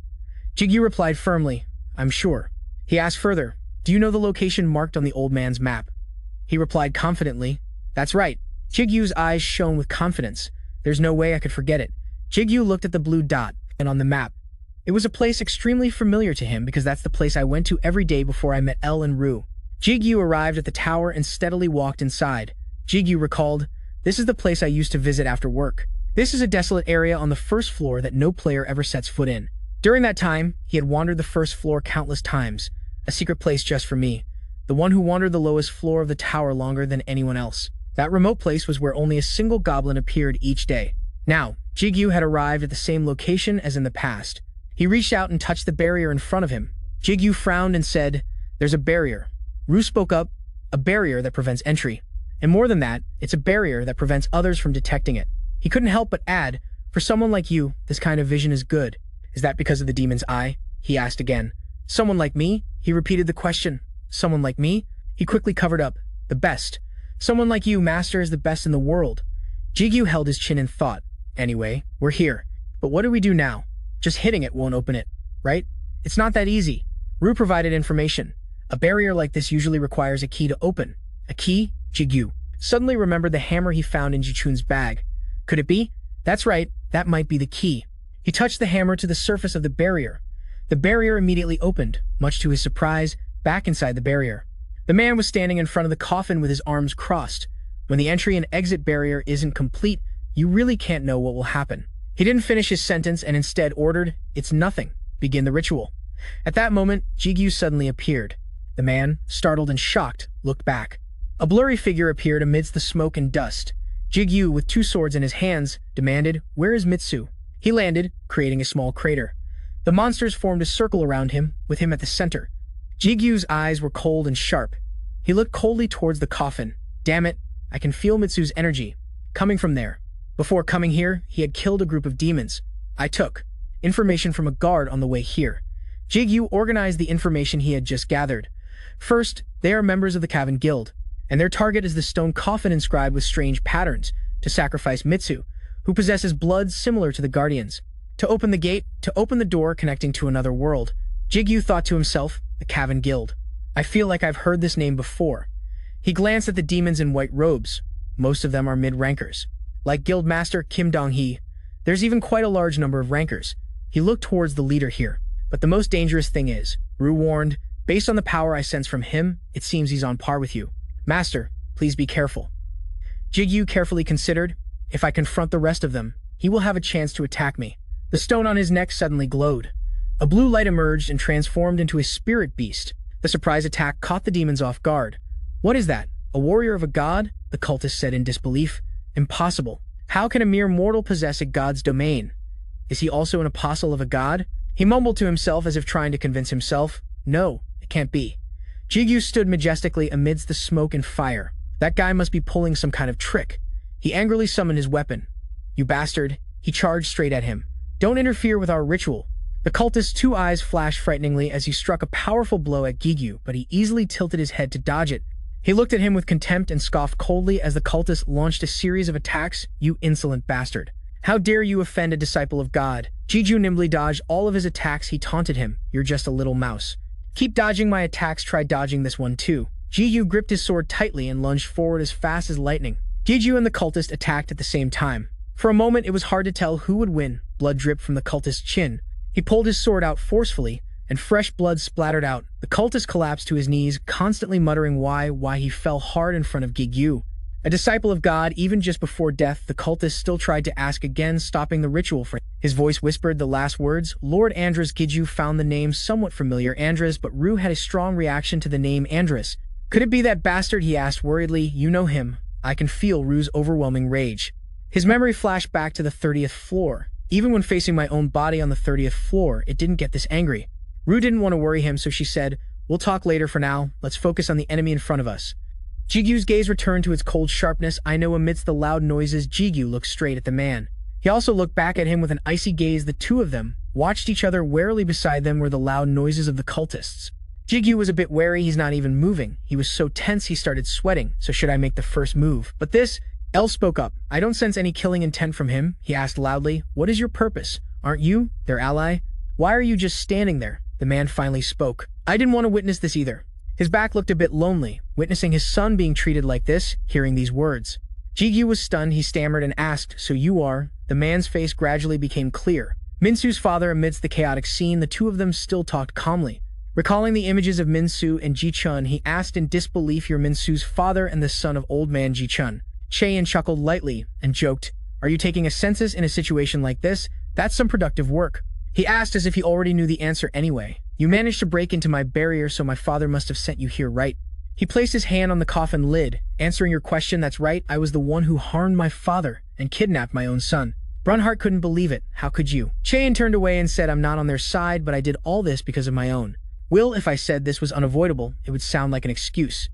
Jigu replied firmly, I'm sure. He asked further, Do you know the location marked on the old man's map? He replied confidently, That's right. Jigu's eyes shone with confidence. There's no way I could forget it. Jigu looked at the blue dot, and on the map. It was a place extremely familiar to him because that's the place I went to every day before I met El and Ru. Jigu arrived at the tower and steadily walked inside. Jigu recalled, This is the place I used to visit after work. This is a desolate area on the first floor that no player ever sets foot in. During that time, he had wandered the first floor countless times, a secret place just for me, the one who wandered the lowest floor of the tower longer than anyone else. That remote place was where only a single goblin appeared each day. Now, Jigu had arrived at the same location as in the past. He reached out and touched the barrier in front of him. Jigu frowned and said, "There's a barrier." Ru spoke up, "A barrier that prevents entry. And more than that, it's a barrier that prevents others from detecting it." He couldn't help but add, "For someone like you, this kind of vision is good." "Is that because of the demon's eye?" he asked again. "Someone like me?" He repeated the question. "Someone like me?" He quickly covered up. "The best. Someone like you, Master, is the best in the world." Jigu held his chin in thought. "Anyway, we're here. But what do we do now? Just hitting it won't open it, right? It's not that easy." Ru provided information. "A barrier like this usually requires a key to open." "A key?" Jigu suddenly remembered the hammer he found in Jichun's bag. Could it be? That's right, that might be the key. He touched the hammer to the surface of the barrier. The barrier immediately opened, much to his surprise, back inside the barrier. The man was standing in front of the coffin with his arms crossed. When the entry and exit barrier isn't complete, you really can't know what will happen. He didn't finish his sentence and instead ordered, "It's nothing. Begin the ritual." At that moment, Jigu suddenly appeared. The man, startled and shocked, looked back. A blurry figure appeared amidst the smoke and dust. Jigu, with two swords in his hands, demanded, "Where is Mitsu?" He landed, creating a small crater. The monsters formed a circle around him, with him at the center. Jigu's eyes were cold and sharp. He looked coldly towards the coffin. "Damn it, I can feel Mitsu's energy coming from there. Before coming here, he had killed a group of demons. I took information from a guard on the way here." Jigu organized the information he had just gathered. First, they are members of the Cavan Guild, and their target is the stone coffin inscribed with strange patterns to sacrifice Mitsu, who possesses blood similar to the Guardians. To open the gate, to open the door connecting to another world, Jigu thought to himself, the Cavan Guild. I feel like I've heard this name before. He glanced at the demons in white robes. Most of them are mid-rankers. Like Guildmaster Kim Dong-hee, there's even quite a large number of rankers. He looked towards the leader here. But the most dangerous thing is, Ru warned, based on the power I sense from him, it seems he's on par with you. Master, please be careful. Jigu carefully considered, if I confront the rest of them, he will have a chance to attack me. The stone on his neck suddenly glowed. A blue light emerged and transformed into a spirit beast. The surprise attack caught the demons off guard. What is that? A warrior of a god? The cultist said in disbelief. Impossible. How can a mere mortal possess a god's domain? Is he also an apostle of a god? He mumbled to himself as if trying to convince himself. No, it can't be. Jigu stood majestically amidst the smoke and fire. That guy must be pulling some kind of trick. He angrily summoned his weapon. You bastard. He charged straight at him. Don't interfere with our ritual. The cultist's two eyes flashed frighteningly as he struck a powerful blow at Jigu, but he easily tilted his head to dodge it. He looked at him with contempt and scoffed coldly as the cultist launched a series of attacks. You insolent bastard. How dare you offend a disciple of God? Jigu nimbly dodged all of his attacks. He taunted him. You're just a little mouse. Keep dodging my attacks. Try dodging this one too. Jigu gripped his sword tightly and lunged forward as fast as lightning. Jigu and the cultist attacked at the same time. For a moment, it was hard to tell who would win. Blood dripped from the cultist's chin. He pulled his sword out forcefully, and fresh blood splattered out. The cultist collapsed to his knees, constantly muttering why he fell hard in front of Jigu. A disciple of God, even just before death, the cultist still tried to ask again, stopping the ritual for him. His voice whispered the last words. Lord Andras. Jigu found the name somewhat familiar, Andras, but Ru had a strong reaction to the name Andras. Could it be that bastard? He asked worriedly. You know him. I can feel Ru's overwhelming rage. His memory flashed back to the 30th floor. Even when facing my own body on the 30th floor, it didn't get this angry. Ru didn't want to worry him, so she said, We'll talk later for now. Let's focus on the enemy in front of us. Jigu's gaze returned to its cold sharpness. I know amidst the loud noises, Jigu looked straight at the man. He also looked back at him with an icy gaze. The two of them watched each other. Warily beside them were the loud noises of the cultists. Jigu was a bit wary. He's not even moving. He was so tense he started sweating. So should I make the first move? But this... El spoke up. I don't sense any killing intent from him. He asked loudly. What is your purpose? Aren't you their ally? Why are you just standing there? The man finally spoke. I didn't want to witness this either. His back looked a bit lonely, witnessing his son being treated like this, hearing these words. Jigu was stunned. He stammered and asked, So you are? The man's face gradually became clear. Minsu's father. Amidst the chaotic scene, the two of them still talked calmly. Recalling the images of Minsu and Ji-chun, he asked in disbelief, You're Minsu's father and the son of old man Ji-chun. Cheyenne chuckled lightly and joked, Are you taking a census in a situation like this? That's some productive work. He asked as if he already knew the answer anyway. You managed to break into my barrier, so my father must have sent you here, right? He placed his hand on the coffin lid. Answering your question, that's right, I was the one who harmed my father and kidnapped my own son. Brunhart couldn't believe it. How could you? Chayan turned away and said, I'm not on their side, but I did all this because of my own will. If I said this was unavoidable, it would sound like an excuse.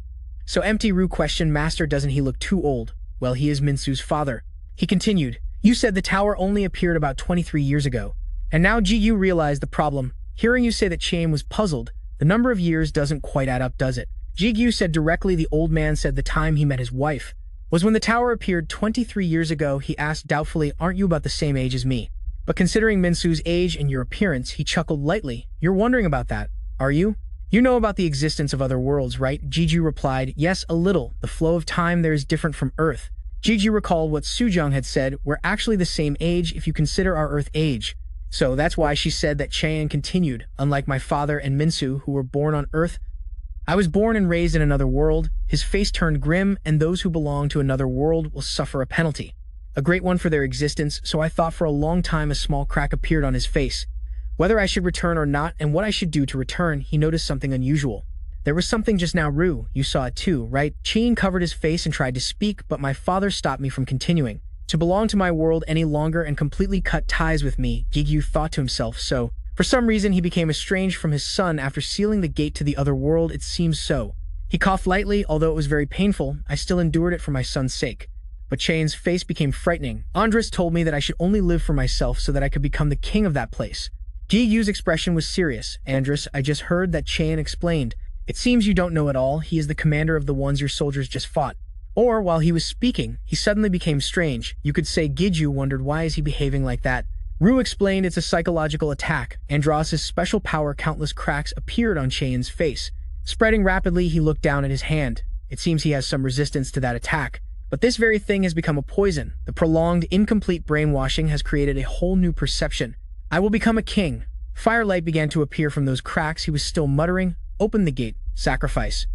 So empty. Ru questioned, Master, doesn't he look too old? Well, he is Minsu's father. He continued, you said the tower only appeared about 23 years ago. And now Jigu realized the problem. Hearing you say that Chayan was puzzled, the number of years doesn't quite add up, does it? Jigu said directly. The old man said the time he met his wife was when the tower appeared 23 years ago. He asked doubtfully, aren't you about the same age as me? But considering Minsu's age and your appearance, he chuckled lightly. You're wondering about that, are you? You know about the existence of other worlds, right? Jigu replied, yes, a little. The flow of time there is different from Earth. Jigu recalled what Sujung had said, we're actually the same age if you consider our Earth age. So that's why she said that. Chayan continued, unlike my father and Minsu, who were born on Earth, I was born and raised in another world. His face turned grim, and those who belong to another world will suffer a penalty. A great one for their existence, so I thought for a long time. A small crack appeared on his face. Whether I should return or not, and what I should do to return, he noticed something unusual. There was something just now. Ru, you saw it too, right? Chayan covered his face and tried to speak, but my father stopped me from continuing to belong to my world any longer and completely cut ties with me. Jigu thought to himself, so for some reason he became estranged from his son after sealing the gate to the other world. It seems so. He coughed lightly. Although it was very painful, I still endured it for my son's sake. But Chayan's face became frightening. Andres told me that I should only live for myself so that I could become the king of that place. Jigu's expression was serious. Andres, I just heard that. Chayan explained. It seems you don't know at all. He is the commander of the ones your soldiers just fought. Or, while he was speaking, he suddenly became strange. You could say Jigu wondered why is he behaving like that. Ru explained it's a psychological attack. Andros' special power. Countless cracks appeared on Chayan's face. Spreading rapidly, he looked down at his hand. It seems he has some resistance to that attack. But this very thing has become a poison. The prolonged, incomplete brainwashing has created a whole new perception. I will become a king. Firelight began to appear from those cracks. He was still muttering, open the gate, sacrifice.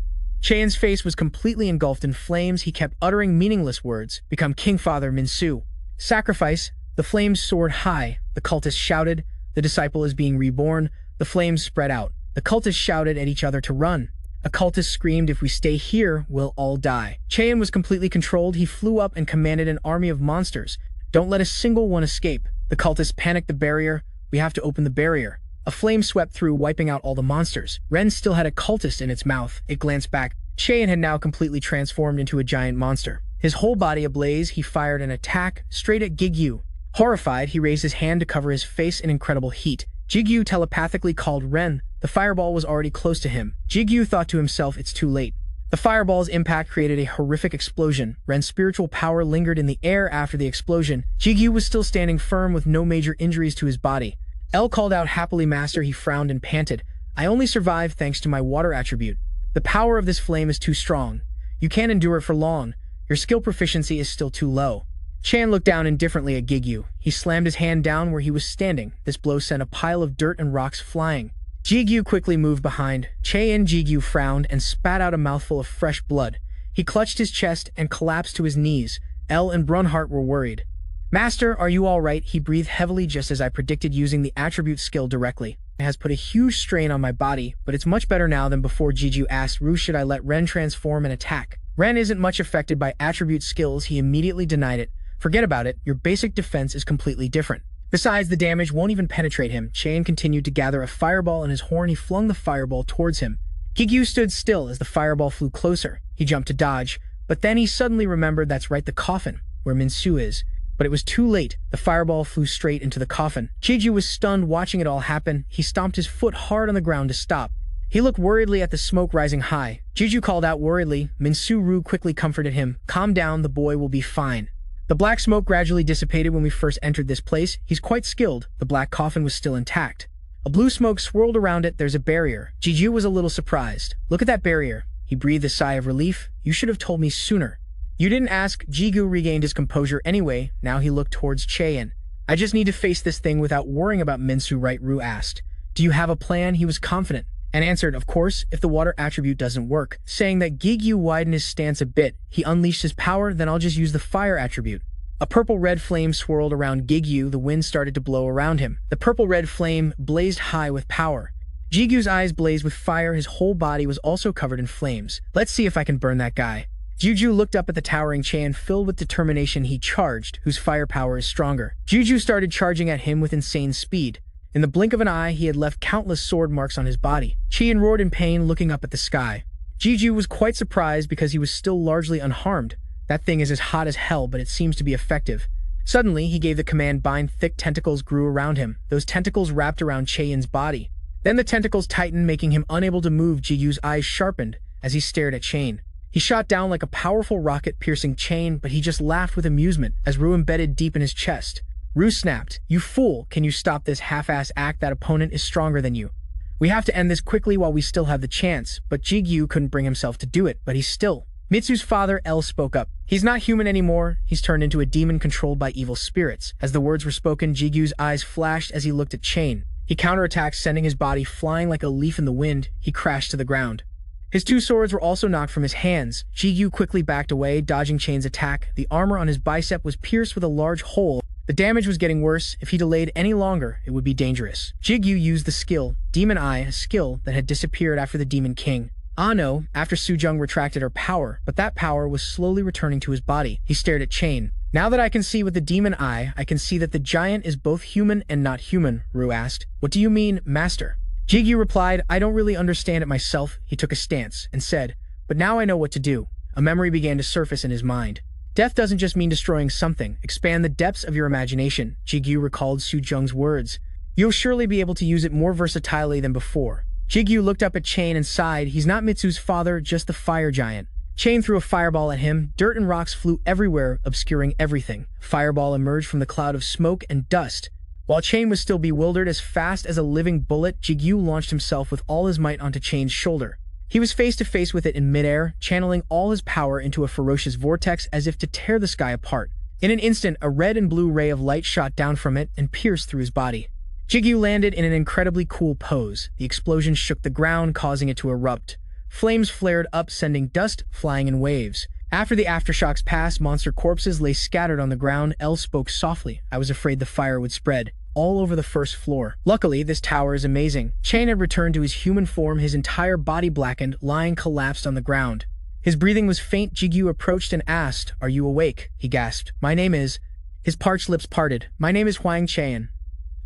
Chayan's face was completely engulfed in flames. He kept uttering meaningless words. Become king, Father Minsu. Sacrifice. The flames soared high. The cultists shouted. The disciple is being reborn. The flames spread out. The cultists shouted at each other to run. A cultist screamed, if we stay here, we'll all die. Chayan was completely controlled. He flew up and commanded an army of monsters. Don't let a single one escape. The cultists panicked. The barrier. We have to open the barrier. A flame swept through, wiping out all the monsters. Ren still had a cultist in its mouth. It glanced back. Chayan had now completely transformed into a giant monster. His whole body ablaze, he fired an attack straight at Jigu. Horrified, he raised his hand to cover his face in incredible heat. Jigu telepathically called Ren. The fireball was already close to him. Jigu thought to himself, it's too late. The fireball's impact created a horrific explosion. Ren's spiritual power lingered in the air after the explosion. Jigu was still standing firm with no major injuries to his body. El called out happily, Master. He frowned and panted. I only survived thanks to my water attribute. The power of this flame is too strong. You can't endure it for long. Your skill proficiency is still too low. Chan looked down indifferently at Jigu. He slammed his hand down where he was standing. This blow sent a pile of dirt and rocks flying. Jigu quickly moved behind. Jigu frowned and spat out a mouthful of fresh blood. He clutched his chest and collapsed to his knees. El and Brunhart were worried. Master, are you all right? He breathed heavily, just as I predicted. Using the attribute skill directly. It has put a huge strain on my body, but it's much better now than before. Jigu asked Ru, should I let Ren transform and attack? Ren isn't much affected by attribute skills. He immediately denied it. Forget about it. Your basic defense is completely different. Besides, the damage won't even penetrate him. Chayan continued to gather a fireball in his horn. He flung the fireball towards him. Jigu stood still as the fireball flew closer. He jumped to dodge, but then he suddenly remembered, that's right, the coffin, where Minsu is. But it was too late. The fireball flew straight into the coffin. Jigu was stunned watching it all happen. He stomped his foot hard on the ground to stop. He looked worriedly at the smoke rising high. Jigu called out worriedly. Minsu Ru quickly comforted him. Calm down, the boy will be fine. The black smoke gradually dissipated when we first entered this place. He's quite skilled. The black coffin was still intact. A blue smoke swirled around it. There's a barrier. Jigu was a little surprised. Look at that barrier. He breathed a sigh of relief. You should have told me sooner. You didn't ask. Jigu regained his composure anyway. Now he looked towards Chayan. I just need to face this thing without worrying about Minsu, right? Ru asked. Do you have a plan? He was confident and answered, of course, if the water attribute doesn't work. Saying that, Jigu widened his stance a bit. He unleashed his power. Then I'll just use the fire attribute. A purple-red flame swirled around Jigu. The wind started to blow around him. The purple-red flame blazed high with power. Jigu's eyes blazed with fire. His whole body was also covered in flames. Let's see if I can burn that guy. Jigu looked up at the towering Chan. Filled with determination, he charged, whose firepower is stronger. Jigu started charging at him with insane speed. In the blink of an eye, he had left countless sword marks on his body. Chan roared in pain, looking up at the sky. Jigu was quite surprised because he was still largely unharmed. That thing is as hot as hell, but it seems to be effective. Suddenly, he gave the command bind. Thick tentacles grew around him. Those tentacles wrapped around Chayan's body. Then the tentacles tightened, making him unable to move. Jigu's eyes sharpened as he stared at Chain. He shot down like a powerful rocket, piercing Chain, but he just laughed with amusement as Ru embedded deep in his chest. Ru snapped, "You fool, can you stop this half-ass act? That opponent is stronger than you. We have to end this quickly while we still have the chance." But Jigu couldn't bring himself to do it, but he's still. Mitsu's father, L, spoke up. "He's not human anymore. He's turned into a demon controlled by evil spirits." As the words were spoken, Jigu's eyes flashed as he looked at Chain. He counterattacked, sending his body flying like a leaf in the wind. He crashed to the ground. His two swords were also knocked from his hands. Jigu quickly backed away, dodging Chain's attack. The armor on his bicep was pierced with a large hole. The damage was getting worse. If he delayed any longer, it would be dangerous. Jigu used the skill, Demon Eye, a skill that had disappeared after the Demon King. No, after Sujung retracted her power, but that power was slowly returning to his body. He stared at Chain. "Now that I can see with the Demon Eye, I can see that the giant is both human and not human," Ru asked. "What do you mean, Master?" Jigu replied, "I don't really understand it myself." He took a stance and said, "But now I know what to do." A memory began to surface in his mind. "Death doesn't just mean destroying something. Expand the depths of your imagination." Jigu recalled Sujung's words. "You'll surely be able to use it more versatilely than before." Jigu looked up at Chain and sighed. He's not Mitsu's father, just the fire giant. Chain threw a fireball at him. Dirt and rocks flew everywhere, obscuring everything. Fireball emerged from the cloud of smoke and dust. While Chain was still bewildered, as fast as a living bullet, Jigu launched himself with all his might onto Chain's shoulder. He was face to face with it in midair, channeling all his power into a ferocious vortex as if to tear the sky apart. In an instant, a red and blue ray of light shot down from it and pierced through his body. Jigu landed in an incredibly cool pose. The explosion shook the ground, causing it to erupt. Flames flared up, sending dust flying in waves. After the aftershocks passed, monster corpses lay scattered on the ground. L spoke softly. "I was afraid the fire would spread all over the first floor. Luckily, this tower is amazing." Chain had returned to his human form, his entire body blackened, lying collapsed on the ground. His breathing was faint. Jigu approached and asked, "Are you awake?" He gasped. "My name is..." His parched lips parted. "My name is Huang Chain."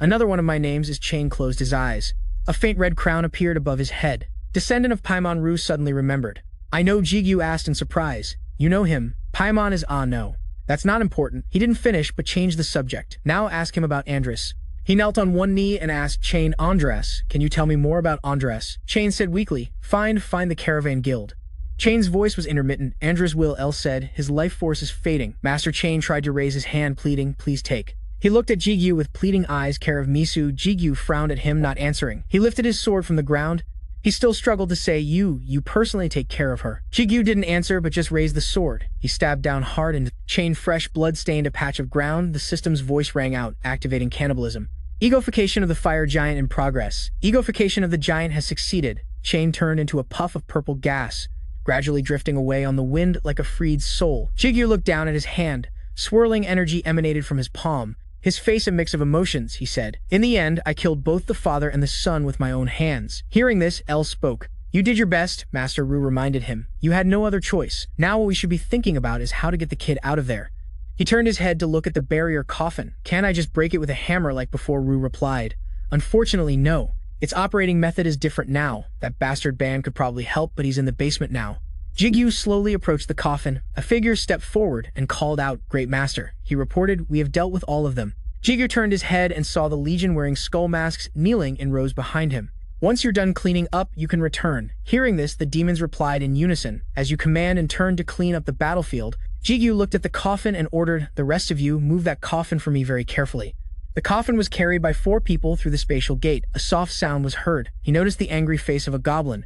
"Another one of my names is..." Chain closed his eyes. A faint red crown appeared above his head. Descendant of Paimon, Ru suddenly remembered. "I know," Jigu asked in surprise. "You know him?" Paimon is no. "That's not important." He didn't finish, but changed the subject. "Now ask him about Andres." He knelt on one knee and asked Chain, "Andres, can you tell me more about Andres?" Chain said weakly, find the Caravan Guild." Chain's voice was intermittent. "Andres will," L said. "His life force is fading." Master Chain tried to raise his hand, pleading, "Please take." He looked at Jigu with pleading eyes. "Care of Misu." Jigu frowned at him, not answering. He lifted his sword from the ground. He still struggled to say, You personally take care of her." Jigu didn't answer, but just raised the sword. He stabbed down hard and Chain. Fresh blood stained a patch of ground. The system's voice rang out, activating cannibalism. Egofication of the fire giant in progress. Egofication of the giant has succeeded. Chain turned into a puff of purple gas, gradually drifting away on the wind like a freed soul. Jigu looked down at his hand. Swirling energy emanated from his palm. His face a mix of emotions, he said. "In the end, I killed both the father and the son with my own hands." Hearing this, L spoke. "You did your best," Master Ru reminded him. "You had no other choice. Now what we should be thinking about is how to get the kid out of there." He turned his head to look at the barrier coffin. "Can't I just break it with a hammer like before?" Ru replied. "Unfortunately, no. Its operating method is different now. That bastard band could probably help, but he's in the basement now." Jigu slowly approached the coffin. A figure stepped forward and called out, "Great Master." He reported, "We have dealt with all of them." Jigu turned his head and saw the Legion wearing skull masks kneeling in rows behind him. "Once you're done cleaning up, you can return." Hearing this, the demons replied in unison. "As you command," and turned to clean up the battlefield. Jigu looked at the coffin and ordered, "The rest of you, move that coffin for me very carefully." The coffin was carried by 4 people through the spatial gate. A soft sound was heard. He noticed the angry face of a goblin.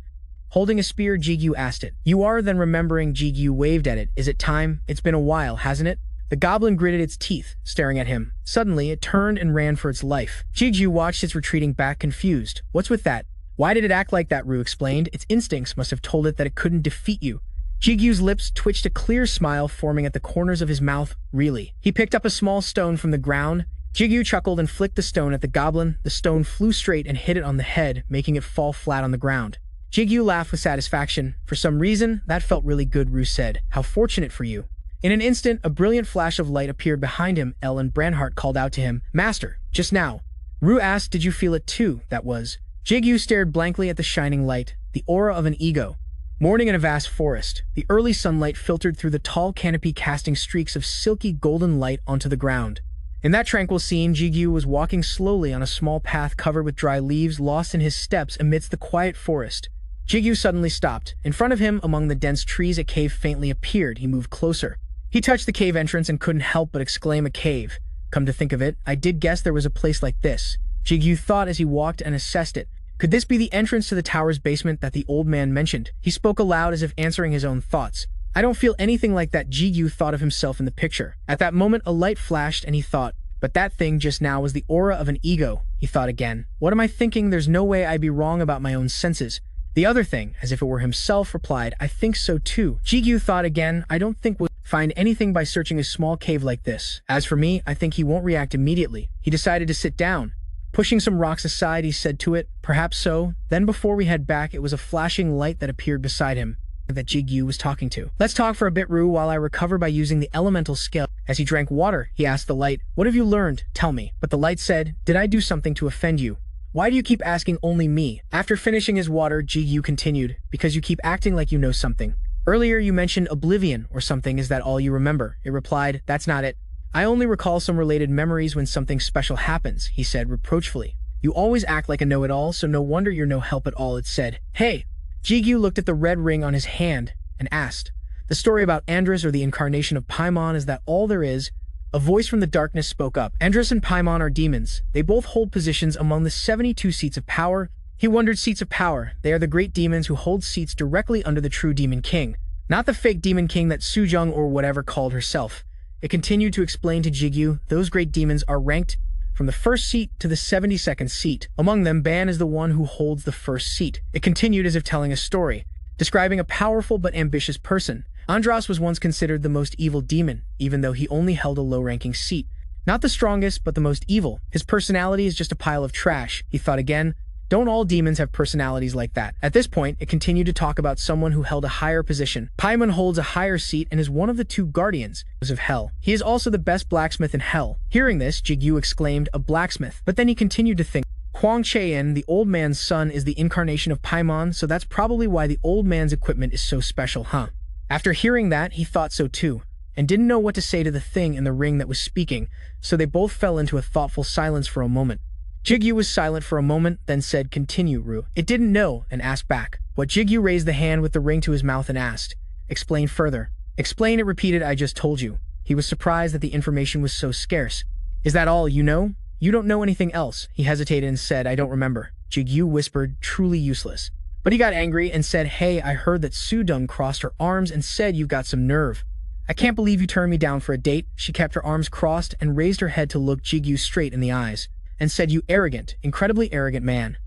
Holding a spear, Jigu asked it. "You are?" Then remembering, Jigu waved at it. "Is it time? It's been a while, hasn't it?" The goblin gritted its teeth, staring at him. Suddenly, it turned and ran for its life. Jigu watched its retreating back, confused. "What's with that?" "Why did it act like that?" Ru explained. "Its instincts must have told it that it couldn't defeat you." Jigu's lips twitched, a clear smile forming at the corners of his mouth. Really? He picked up a small stone from the ground. Jigu chuckled and flicked the stone at the goblin. The stone flew straight and hit it on the head, making it fall flat on the ground. Jigu laughed with satisfaction. For some reason, that felt really good, Rue said. How fortunate for you. In an instant, a brilliant flash of light appeared behind him. Ellen Branhart called out to him, Master, just now. Rue asked, did you feel it too? That was. Jigu stared blankly at the shining light, the aura of an ego. Morning in a vast forest. The early sunlight filtered through the tall canopy, casting streaks of silky golden light onto the ground. In that tranquil scene, Jigu was walking slowly on a small path covered with dry leaves, lost in his steps amidst the quiet forest. Jigu suddenly stopped. In front of him, among the dense trees, a cave faintly appeared. He moved closer. He touched the cave entrance and couldn't help but exclaim, a cave. Come to think of it, I did guess there was a place like this. Jigu thought as he walked and assessed it. Could this be the entrance to the tower's basement that the old man mentioned? He spoke aloud as if answering his own thoughts. I don't feel anything like that. Jigu thought of himself in the picture. At that moment, a light flashed and he thought, but that thing just now was the aura of an ego. He thought again. What am I thinking? There's no way I'd be wrong about my own senses. The other thing, as if it were himself, replied, I think so too. Jigu thought again. I don't think we'll find anything by searching a small cave like this. As for me, I think he won't react immediately. He decided to sit down. Pushing some rocks aside, he said to it, perhaps so. Then before we head back, it was a flashing light that appeared beside him that Jigu was talking to. Let's talk for a bit, Rue, while I recover by using the elemental skill. As he drank water, he asked the light, what have you learned? Tell me. But the light said, did I do something to offend you? Why do you keep asking only me? After finishing his water, Jigu continued, because you keep acting like you know something. Earlier you mentioned oblivion or something. Is that all you remember? It replied, that's not it. I only recall some related memories when something special happens, he said reproachfully. You always act like a know-it-all, so no wonder you're no help at all, it said. Hey! Jigu looked at the red ring on his hand and asked, the story about Andras or the incarnation of Paimon, is that all there is? A voice from the darkness spoke up. Andras and Paimon are demons. They both hold positions among the 72 seats of power. He wondered, seats of power. They are the great demons who hold seats directly under the true demon king. Not the fake demon king that Sujung or whatever called herself. It continued to explain to Jigu, those great demons are ranked from the first seat to the 72nd seat. Among them, Ban is the one who holds the first seat. It continued as if telling a story, describing a powerful but ambitious person. Andras was once considered the most evil demon, even though he only held a low-ranking seat. Not the strongest, but the most evil. His personality is just a pile of trash. He thought again, don't all demons have personalities like that? At this point, it continued to talk about someone who held a higher position. Paimon holds a higher seat and is one of the two guardians of hell. He is also the best blacksmith in hell. Hearing this, Jigu exclaimed, a blacksmith. But then he continued to think, Huang Chein, the old man's son, is the incarnation of Paimon, so that's probably why the old man's equipment is so special, huh? After hearing that, he thought so too, and didn't know what to say to the thing in the ring that was speaking, so they both fell into a thoughtful silence for a moment. Jigu was silent for a moment, then said, continue, Rue. It didn't know, and asked back. What? Jigu raised the hand with the ring to his mouth and asked, explain further. Explain, it repeated, I just told you. He was surprised that the information was so scarce. Is that all you know? You don't know anything else? He hesitated and said, I don't remember. Jigu whispered, truly useless. But he got angry and said, hey, I heard that Sudung crossed her arms and said you've got some nerve. I can't believe you turned me down for a date. She kept her arms crossed and raised her head to look Jigu straight in the eyes, and said, you arrogant, incredibly arrogant man.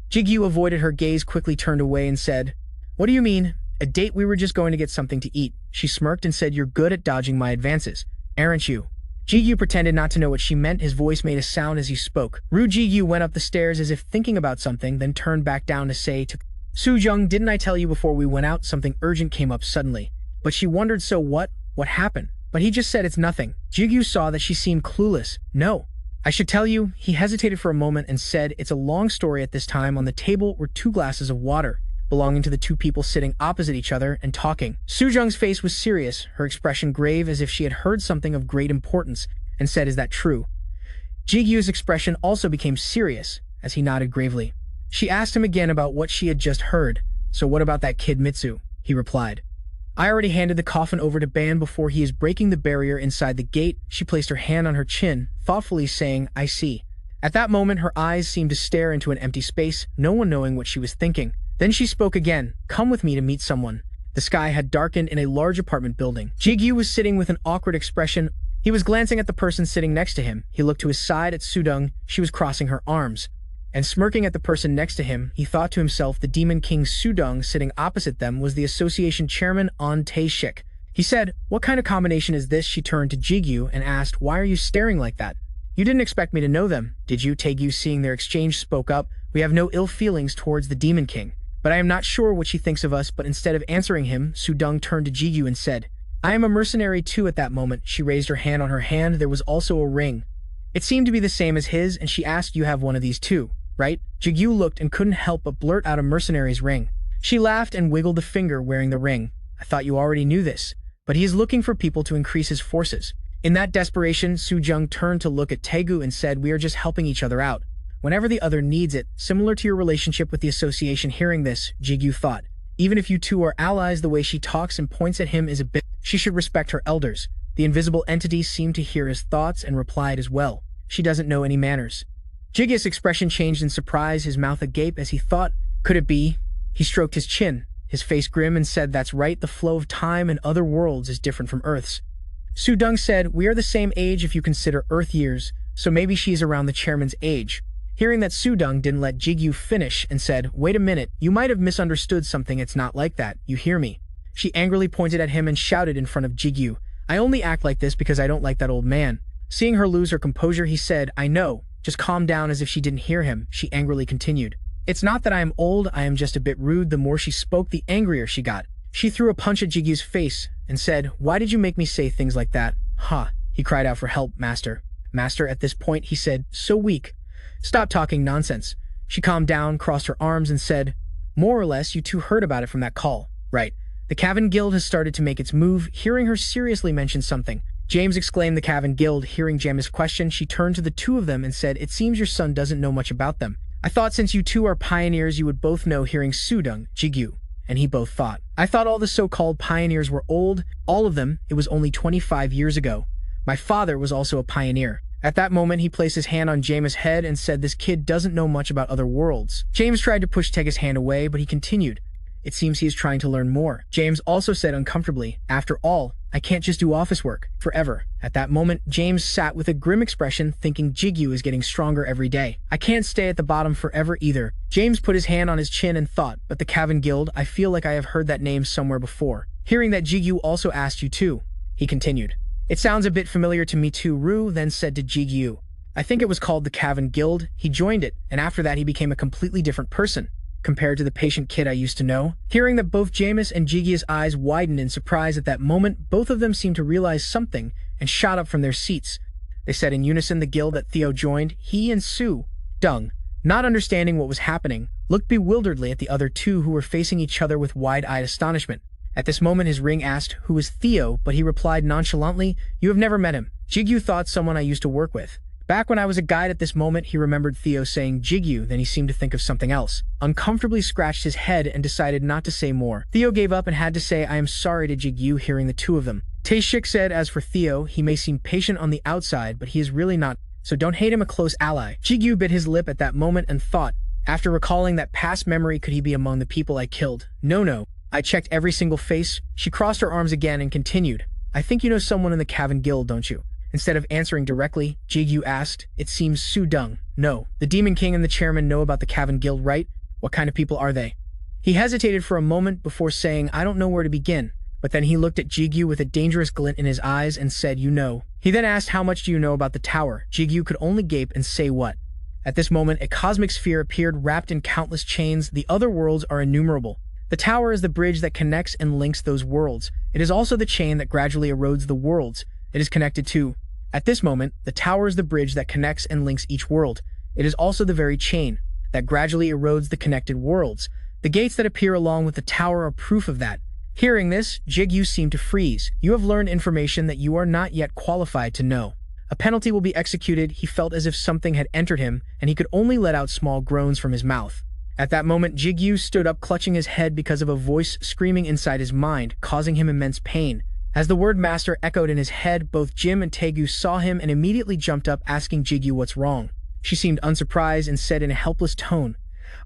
Jigu avoided her gaze, quickly turned away and said, what do you mean? A date? We were just going to get something to eat. She smirked and said, you're good at dodging my advances, aren't you? Jigu pretended not to know what she meant. His voice made a sound as he spoke. Ru Jigu went up the stairs as if thinking about something, then turned back down to say to Sujung, didn't I tell you before we went out something urgent came up suddenly? But she wondered, so what? What happened? But he just said it's nothing. Jigu saw that she seemed clueless. No. I should tell you. He hesitated for a moment and said, it's a long story. At this time on the table were 2 glasses of water, belonging to the 2 people sitting opposite each other and talking. Sujung's face was serious, her expression grave as if she had heard something of great importance, and said, is that true? Jigu's expression also became serious, as he nodded gravely. She asked him again about what she had just heard. So what about that kid Mitsu? He replied. I already handed the coffin over to Ban before he is breaking the barrier inside the gate. She placed her hand on her chin, thoughtfully saying, I see. At that moment, her eyes seemed to stare into an empty space, no one knowing what she was thinking. Then she spoke again, come with me to meet someone. The sky had darkened in a large apartment building. Jigu was sitting with an awkward expression. He was glancing at the person sitting next to him. He looked to his side at Sudung. She was crossing her arms. and smirking at the person next to him, he thought to himself the Demon King Sudong sitting opposite them was the association chairman On Tae-shik. He said, "What kind of combination is this?" She turned to Jigu and asked, "Why are you staring like that? You didn't expect me to know them, did you?" Taegu, seeing their exchange, spoke up. "We have no ill feelings towards the Demon King, but I am not sure what she thinks of us." But instead of answering him, Sudong turned to Jigu and said, "I am a mercenary too." At that moment, she raised her hand. On her hand, there was also a ring. It seemed to be the same as his, and she asked, "You have one of these too, right?" Jigu looked and couldn't help but blurt out a mercenary's ring. She laughed and wiggled the finger wearing the ring. "I thought you already knew this, but he is looking for people to increase his forces." In that desperation, Sujung turned to look at Taegu and said, "We are just helping each other out whenever the other needs it, similar to your relationship with the association." Hearing this, Jigu thought, even if you two are allies, the way she talks and points at him is a bit. She should respect her elders. The invisible entity seemed to hear his thoughts and replied as well, "She doesn't know any manners." Jigu's expression changed in surprise, his mouth agape as he thought, could it be? He stroked his chin, his face grim, and said, "That's right, the flow of time in other worlds is different from Earth's." Sudong said, "We are the same age if you consider Earth years, so maybe she's around the chairman's age." Hearing that, Sudong didn't let Jigu finish and said, "Wait a minute, you might have misunderstood something. It's not like that, you hear me?" She angrily pointed at him and shouted in front of Jigu, "I only act like this because I don't like that old man." Seeing her lose her composure, he said, "I know, just calm down." As if she didn't hear him, she angrily continued, "It's not that I am old, I am just a bit rude." The more she spoke, the angrier she got. She threw a punch at Jigu's face and said, "Why did you make me say things like that?" "Ha!" He cried out for help. "Master." "Master." At this point, he said, "So weak. Stop talking nonsense." She calmed down, crossed her arms, and said, "More or less, you two heard about it from that call, right? The Cavan Guild has started to make its move." Hearing her seriously mention something, James exclaimed, "The Cavan Guild." Hearing James' question, she turned to the two of them and said, "It seems your son doesn't know much about them. I thought since you two are pioneers, you would both know." Hearing Sudong, Jigu, and he both thought, "I thought all the so-called pioneers were old. All of them. It was only 25 years ago. My father was also a pioneer." At that moment, he placed his hand on James' head and said, "This kid doesn't know much about other worlds." James tried to push Tega's hand away, but he continued, "It seems he is trying to learn more." James also said uncomfortably, "After all, I can't just do office work forever." At that moment, James sat with a grim expression, thinking Jigu is getting stronger every day. "I can't stay at the bottom forever either." James put his hand on his chin and thought, "But the Cavan Guild, I feel like I have heard that name somewhere before." Hearing that Jigu also asked you too, he continued, "It sounds a bit familiar to me too." Ru then said to Jigu, "I think it was called the Cavan Guild." He joined it, and after that he became a completely different person compared to the patient kid I used to know. Hearing that, both Jameis and Jigi's eyes widened in surprise. At that moment, both of them seemed to realize something and shot up from their seats. They said in unison, "The guild that Theo joined." He and Su Dung, not understanding what was happening, looked bewilderedly at the other two, who were facing each other with wide-eyed astonishment. At this moment, his ring asked, "Who is Theo?" but he replied nonchalantly, "You have never met him." Jigu thought someone I used to work with back when I was a guide. At this moment, he remembered Theo saying Jigu, then he seemed to think of something else, uncomfortably scratched his head, and decided not to say more. Theo gave up and had to say, "I am sorry," to Jigu. Hearing the two of them, Tae-shik said, "As for Theo, he may seem patient on the outside, but he is really not, so don't hate him, a close ally." Jigu bit his lip at that moment and thought, after recalling that past memory, could he be among the people I killed? No. I checked every single face. She crossed her arms again and continued, "I think you know someone in the Cavan Guild, don't you?" Instead of answering directly, Jigu asked, "It seems Su Dung." "No. The Demon King and the chairman know about the Cavan Guild, right? What kind of people are they?" He hesitated for a moment before saying, "I don't know where to begin." But then he looked at Jigu with a dangerous glint in his eyes and said, "You know." He then asked, "How much do you know about the tower?" Jigu could only gape and say what. At this moment, a cosmic sphere appeared wrapped in countless chains. The other worlds are innumerable. The tower is the bridge that connects and links those worlds. It is also the chain that gradually erodes the worlds it is connected to. At this moment, the tower is the bridge that connects and links each world. It is also the very chain that gradually erodes the connected worlds. The gates that appear along with the tower are proof of that. Hearing this, Jigu seemed to freeze. "You have learned information that you are not yet qualified to know. A penalty will be executed." He felt as if something had entered him, and he could only let out small groans from his mouth. At that moment, Jigu stood up, clutching his head because of a voice screaming inside his mind, causing him immense pain. As the word master echoed in his head, both Jim and Taegu saw him and immediately jumped up, asking Jigu what's wrong. She seemed unsurprised and said in a helpless tone,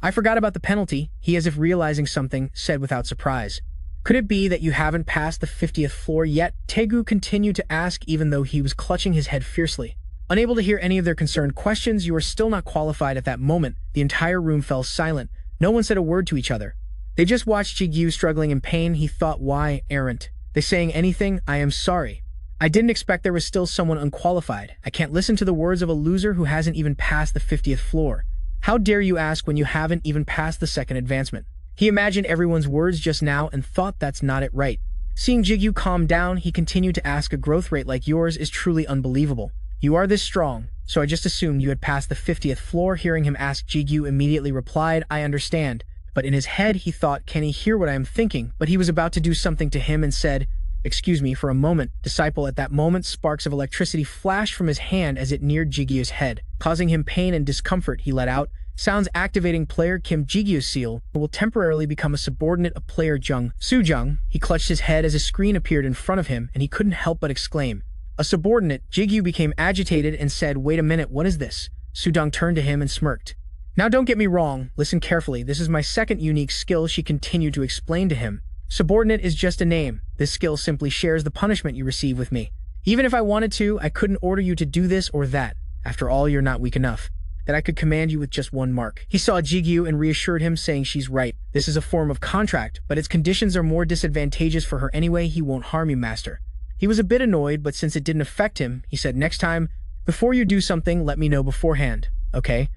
"I forgot about the penalty." He, as if realizing something, said without surprise, "Could it be that you haven't passed the 50th floor yet?" Taegu continued to ask, even though he was clutching his head fiercely. Unable to hear any of their concerned questions, you are still not qualified. At that moment, the entire room fell silent. No one said a word to each other. They just watched Jigu struggling in pain. He thought, why aren't they saying anything? I am sorry. I didn't expect there was still someone unqualified. I can't listen to the words of a loser who hasn't even passed the 50th floor. How dare you ask when you haven't even passed the second advancement? He imagined everyone's words just now and thought that's not it right. Seeing Jigu calm down, he continued to ask, a growth rate like yours is truly unbelievable. You are this strong, so I just assumed you had passed the 50th floor. Hearing him ask, Jigu immediately replied, I understand. But in his head, he thought, can he hear what I am thinking? But he was about to do something to him and said, excuse me for a moment, disciple. At that moment, sparks of electricity flashed from his hand as it neared Jigu's head, causing him pain and discomfort. He let out sounds activating player Kim. Jigu's seal will temporarily become a subordinate of player Sujung. He clutched his head as a screen appeared in front of him, and he couldn't help but exclaim, a subordinate. Jigu became agitated and said, wait a minute, what is this? Sujung turned to him and smirked. Now don't get me wrong, listen carefully, this is my second unique skill, she continued to explain to him. Subordinate is just a name. This skill simply shares the punishment you receive with me. Even if I wanted to, I couldn't order you to do this or that. After all, you're not weak enough that I could command you with just one mark. He saw Jigu and reassured him, saying she's right. This is a form of contract, but its conditions are more disadvantageous for her anyway. He won't harm you, master. He was a bit annoyed, but since it didn't affect him, he said, next time, before you do something, let me know beforehand, okay?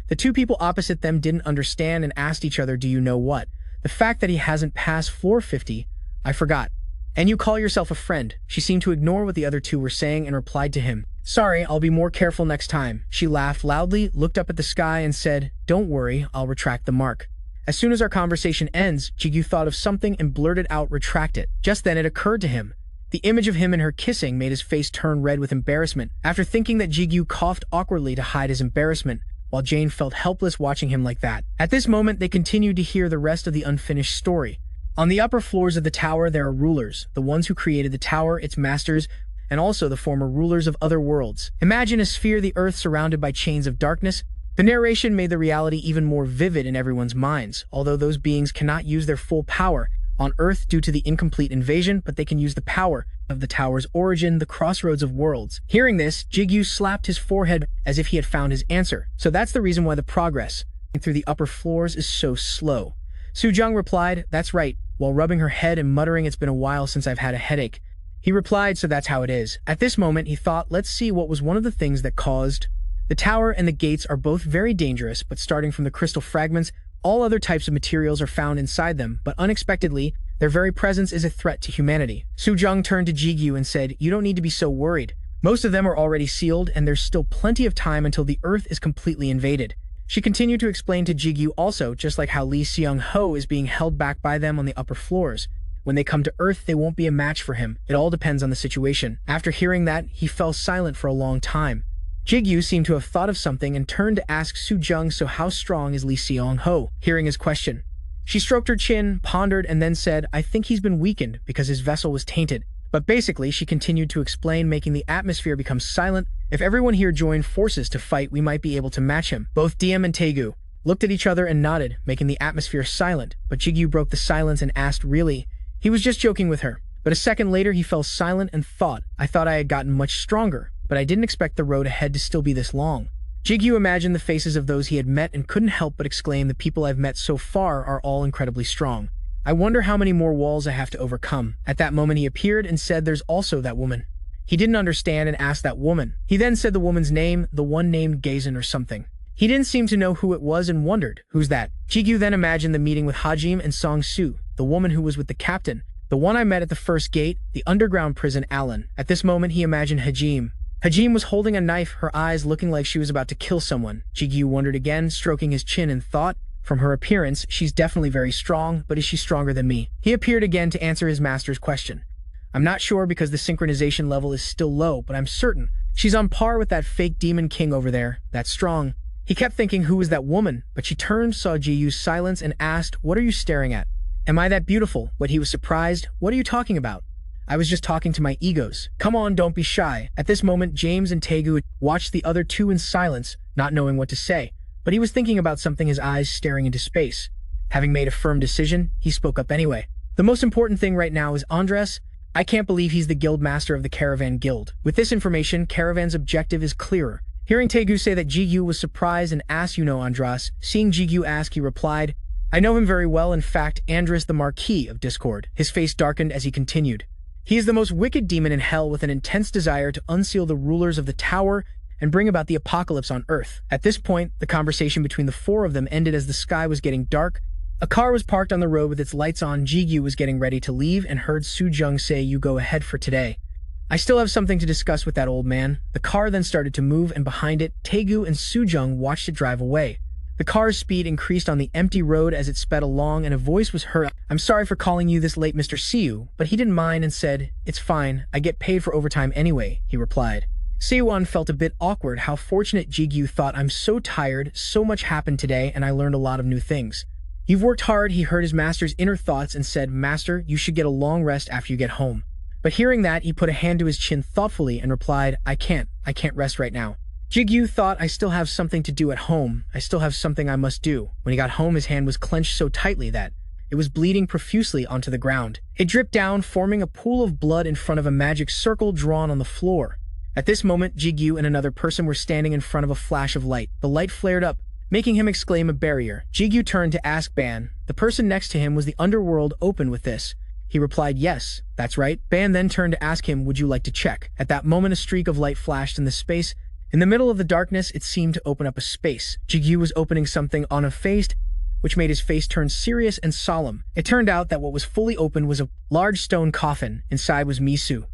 The two people opposite them didn't understand and asked each other, do you know what? The fact that he hasn't passed floor 50, I forgot. And you call yourself a friend? She seemed to ignore what the other two were saying and replied to him, sorry, I'll be more careful next time. She laughed loudly, looked up at the sky and said, don't worry, I'll retract the mark. As soon as our conversation ends, Jigu thought of something and blurted out, retract it. Just then it occurred to him. The image of him and her kissing made his face turn red with embarrassment. After thinking that, Jigu coughed awkwardly to hide his embarrassment, while Jane felt helpless watching him like that. At this moment, they continued to hear the rest of the unfinished story. On the upper floors of the tower, there are rulers, the ones who created the tower, its masters, and also the former rulers of other worlds. Imagine a sphere, the earth surrounded by chains of darkness. The narration made the reality even more vivid in everyone's minds, although those beings cannot use their full power on Earth due to the incomplete invasion, but they can use the power of the tower's origin, the crossroads of worlds. Hearing this, Jigu slapped his forehead as if he had found his answer. So that's the reason why the progress through the upper floors is so slow. Sujung replied, that's right, while rubbing her head and muttering, it's been a while since I've had a headache. He replied, so that's how it is. At this moment, he thought, let's see what was one of the things that caused. The tower and the gates are both very dangerous, but starting from the crystal fragments, all other types of materials are found inside them, but unexpectedly, their very presence is a threat to humanity. Sujung turned to Jigu and said, you don't need to be so worried. Most of them are already sealed, and there's still plenty of time until the Earth is completely invaded. She continued to explain to Jigu also, just like how Lee Seung-ho is being held back by them on the upper floors. When they come to Earth, they won't be a match for him. It all depends on the situation. After hearing that, he fell silent for a long time. Jigu seemed to have thought of something and turned to ask Sujung, so how strong is Lee Seung-ho? Hearing his question, she stroked her chin, pondered, and then said, I think he's been weakened because his vessel was tainted. But basically, she continued to explain, making the atmosphere become silent. If everyone here joined forces to fight, we might be able to match him. Both Diem and Taegu looked at each other and nodded, making the atmosphere silent. But Jigu broke the silence and asked, really? He was just joking with her. But a second later, he fell silent and thought, I thought I had gotten much stronger, but I didn't expect the road ahead to still be this long. Jigu imagined the faces of those he had met and couldn't help but exclaim, the people I've met so far are all incredibly strong. I wonder how many more walls I have to overcome. At that moment, he appeared and said, there's also that woman. He didn't understand and asked that woman. He then said the woman's name, the one named Gazin or something. He didn't seem to know who it was and wondered, who's that? Jigu then imagined the meeting with Hajim and Song-su, the woman who was with the captain, the one I met at the first gate, the underground prison Alan. At this moment, he imagined Hajim. Hajim was holding a knife, her eyes looking like she was about to kill someone. Jigu wondered again, stroking his chin, and thought, from her appearance, she's definitely very strong, but is she stronger than me? He appeared again to answer his master's question. I'm not sure because the synchronization level is still low, but I'm certain she's on par with that fake demon king over there. That's strong. He kept thinking, who was that woman? But she turned, saw Jigu's silence, and asked, what are you staring at? Am I that beautiful? What? He was surprised. What are you talking about? I was just talking to my egos. Come on, don't be shy. At this moment, James and Taegu watched the other two in silence, not knowing what to say. But he was thinking about something, his eyes staring into space. Having made a firm decision, he spoke up anyway. The most important thing right now is Andres. I can't believe he's the guild master of the Caravan Guild. With this information, Caravan's objective is clearer. Hearing Jigu say that Jigu was surprised and asked Andras. Seeing Jigu ask, he replied, I know him very well, in fact, Andras the Marquis of Discord. His face darkened as he continued. He is the most wicked demon in hell with an intense desire to unseal the rulers of the tower and bring about the apocalypse on Earth. At this point, the conversation between the four of them ended as the sky was getting dark. A car was parked on the road with its lights on. Jigu was getting ready to leave and heard Sujung say, You go ahead for today. I still have something to discuss with that old man. The car then started to move, and behind it, Taegu and Sujung watched it drive away. The car's speed increased on the empty road as it sped along, and a voice was heard. I'm sorry for calling you this late, Mr. Siu, but he didn't mind and said, It's fine, I get paid for overtime anyway, he replied. Siuan felt a bit awkward. How fortunate, Jigu thought. I'm so tired, so much happened today, and I learned a lot of new things. You've worked hard. He heard his master's inner thoughts and said, Master, you should get a long rest after you get home. But hearing that, he put a hand to his chin thoughtfully and replied, I can't rest right now. Jigu thought, I still have something to do at home. I still have something I must do. When he got home, his hand was clenched so tightly that it was bleeding profusely onto the ground. It dripped down, forming a pool of blood in front of a magic circle drawn on the floor. At this moment, Jigu and another person were standing in front of a flash of light. The light flared up, making him exclaim, a barrier. Jigu turned to ask Ban. The person next to him, was the underworld open with this? He replied, yes, that's right. Ban then turned to ask him, would you like to check? At that moment, a streak of light flashed in the space. In the middle of the darkness, it seemed to open up a space. Jigu was opening something on a face, which made his face turn serious and solemn. It turned out that what was fully open was a large stone coffin. Inside was Misu.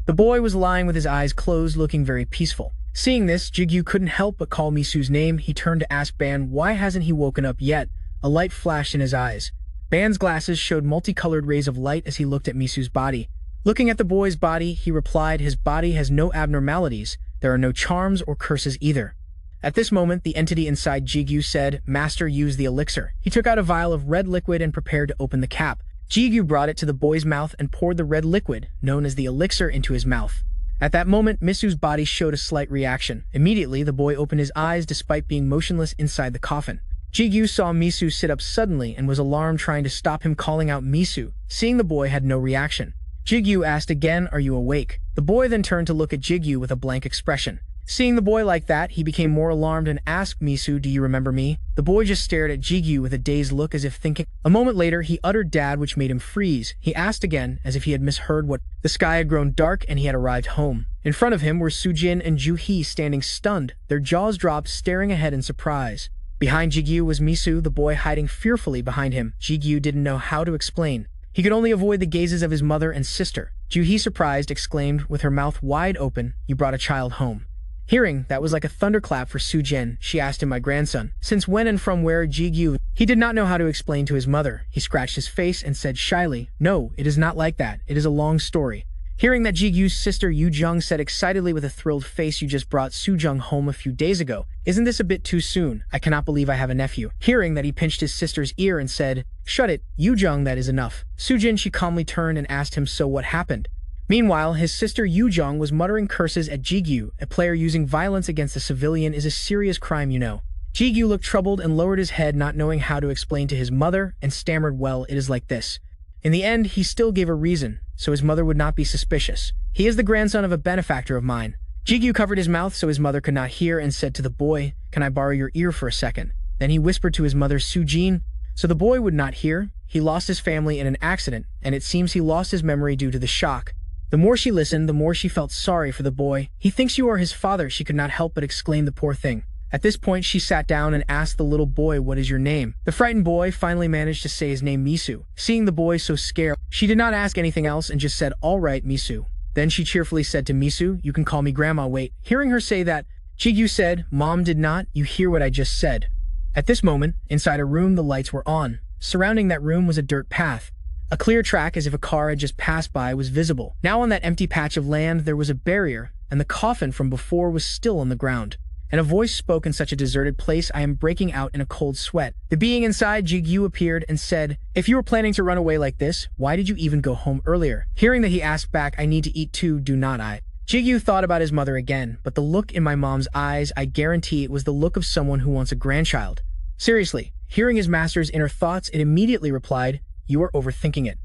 The boy was lying with his eyes closed, looking very peaceful. Seeing this, Jigu couldn't help but call Misu's name. He turned to ask Ban, why hasn't he woken up yet? A light flashed in his eyes. Ban's glasses showed multicolored rays of light as he looked at Misu's body. Looking at the boy's body, he replied, his body has no abnormalities. There are no charms or curses either. At this moment, the entity inside Jigu said, Master, use the elixir. He took out a vial of red liquid and prepared to open the cap. Jigu brought it to the boy's mouth and poured the red liquid, known as the elixir, into his mouth. At that moment, Misu's body showed a slight reaction. Immediately, the boy opened his eyes despite being motionless inside the coffin. Jigu saw Misu sit up suddenly and was alarmed, trying to stop him, calling out Misu. Seeing the boy had no reaction, Jigu asked again, are you awake? The boy then turned to look at Jigu with a blank expression. Seeing the boy like that, he became more alarmed and asked Misu, do you remember me? The boy just stared at Jigu with a dazed look as if thinking. A moment later, he uttered dad, which made him freeze. He asked again, as if he had misheard what. The sky had grown dark and he had arrived home. In front of him were Sujin and Juhi standing stunned, their jaws dropped, staring ahead in surprise. Behind Jigu was Misu, the boy hiding fearfully behind him. Jigu didn't know how to explain. He could only avoid the gazes of his mother and sister. Juhi, surprised, exclaimed with her mouth wide open, you brought a child home. Hearing that was like a thunderclap for Sujin. She asked him, my grandson. Since when and from where? Jigu. He did not know how to explain to his mother. He scratched his face and said shyly, no, it is not like that. It is a long story. Hearing that, Jigu's sister Yujung said excitedly with a thrilled face, you just brought Sujung home a few days ago. Isn't this a bit too soon? I cannot believe I have a nephew. Hearing that, he pinched his sister's ear and said, shut it, Yujung, that is enough. Sujin, she calmly turned and asked him, so what happened? Meanwhile, his sister Yujung was muttering curses at Jigu. A player using violence against a civilian is a serious crime, you know. Jigu looked troubled and lowered his head, not knowing how to explain to his mother, and stammered, well, it is like this. In the end, he still gave a reason, so his mother would not be suspicious. He is the grandson of a benefactor of mine. Jigu covered his mouth so his mother could not hear and said to the boy, can I borrow your ear for a second? Then he whispered to his mother, Sujin, so the boy would not hear. He lost his family in an accident, and it seems he lost his memory due to the shock. The more she listened, the more she felt sorry for the boy. He thinks you are his father, she could not help but exclaim, the poor thing. At this point, she sat down and asked the little boy, what is your name? The frightened boy finally managed to say his name, Misu. Seeing the boy so scared, she did not ask anything else and just said, all right, Misu. Then she cheerfully said to Misu, you can call me Grandma. Wait. Hearing her say that, Jigu said, Mom did not, you hear what I just said? At this moment, inside a room, the lights were on. Surrounding that room was a dirt path. A clear track, as if a car had just passed by, was visible. Now on that empty patch of land, there was a barrier, and the coffin from before was still on the ground. And a voice spoke in such a deserted place, I am breaking out in a cold sweat. The being inside Jigu appeared and said, if you were planning to run away like this, why did you even go home earlier? Hearing that, he asked back, I need to eat too, do not I? Jigu thought about his mother again, but the look in my mom's eyes, I guarantee it was the look of someone who wants a grandchild. Seriously, hearing his master's inner thoughts, it immediately replied, you are overthinking it.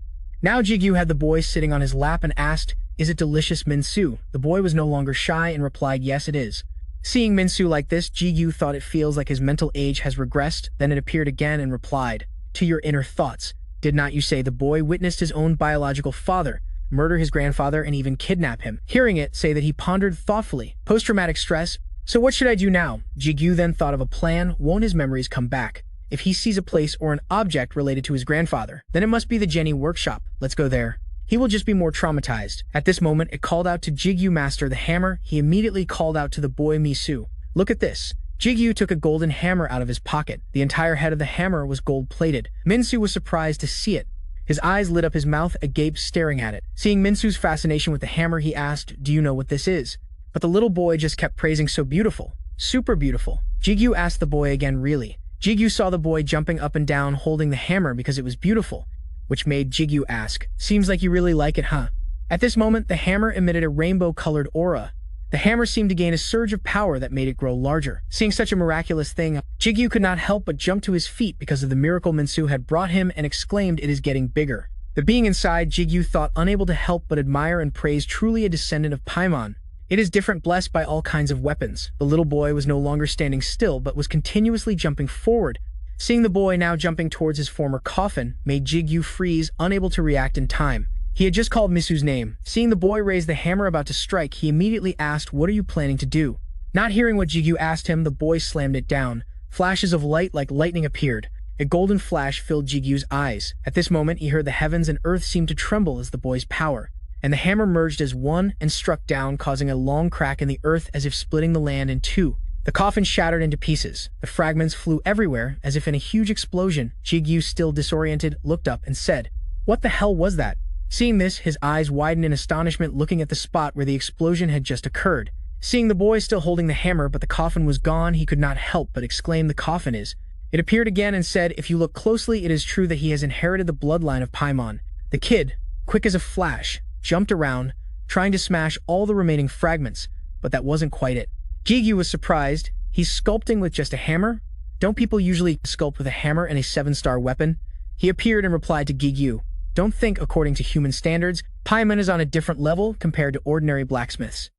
Now Jigu had the boy sitting on his lap and asked, "Is it delicious, Minsu?" The boy was no longer shy and replied, "Yes, it is." Seeing Minsu like this, Jigu thought it feels like his mental age has regressed, then it appeared again and replied, "To your inner thoughts. Did not you say the boy witnessed his own biological father murder his grandfather and even kidnap him?" Hearing it say that, he pondered thoughtfully. Post-traumatic stress. So what should I do now? Jigu then thought of a plan. Won't his memories come back? If he sees a place or an object related to his grandfather, then it must be the Jenny workshop. Let's go there. He will just be more traumatized. At this moment, it called out to Jigu, "Master the hammer." He immediately called out to the boy Misu. "Look at this." Jigu took a golden hammer out of his pocket. The entire head of the hammer was gold-plated. Minsu was surprised to see it. His eyes lit up, his mouth agape, staring at it. Seeing Minsu's fascination with the hammer, he asked, "Do you know what this is?" But the little boy just kept praising, "So beautiful. Super beautiful." Jigu asked the boy again, "Really?" Jigu saw the boy jumping up and down holding the hammer because it was beautiful, which made Jigu ask, "Seems like you really like it, huh?" At this moment, the hammer emitted a rainbow-colored aura. The hammer seemed to gain a surge of power that made it grow larger. Seeing such a miraculous thing, Jigu could not help but jump to his feet because of the miracle Minsu had brought him and exclaimed, "It is getting bigger." The being inside Jigu thought, unable to help but admire and praise, truly a descendant of Paimon. It is different, blessed by all kinds of weapons. The little boy was no longer standing still but was continuously jumping forward. Seeing the boy now jumping towards his former coffin made Jigu freeze, unable to react in time. He had just called Misu's name. Seeing the boy raise the hammer about to strike, he immediately asked, "What are you planning to do?" Not hearing what Jigu asked him, the boy slammed it down. Flashes of light like lightning appeared. A golden flash filled Jigu's eyes. At this moment, he heard the heavens and earth seem to tremble as the boy's power, and the hammer merged as one and struck down, causing a long crack in the earth as if splitting the land in two. The coffin shattered into pieces. The fragments flew everywhere as if in a huge explosion. Jigu, still disoriented, looked up and said, "What the hell was that?" Seeing this, his eyes widened in astonishment, looking at the spot where the explosion had just occurred. Seeing the boy still holding the hammer but the coffin was gone, he could not help but exclaim, "The coffin is." It appeared again and said, "If you look closely, it is true that he has inherited the bloodline of Paimon." The kid, quick as a flash, jumped around, trying to smash all the remaining fragments, but that wasn't quite it. Jigu was surprised. He's sculpting with just a hammer? Don't people usually sculpt with a hammer and a 7-star weapon? He appeared and replied to Jigu, "Don't think according to human standards. Paimon is on a different level compared to ordinary blacksmiths."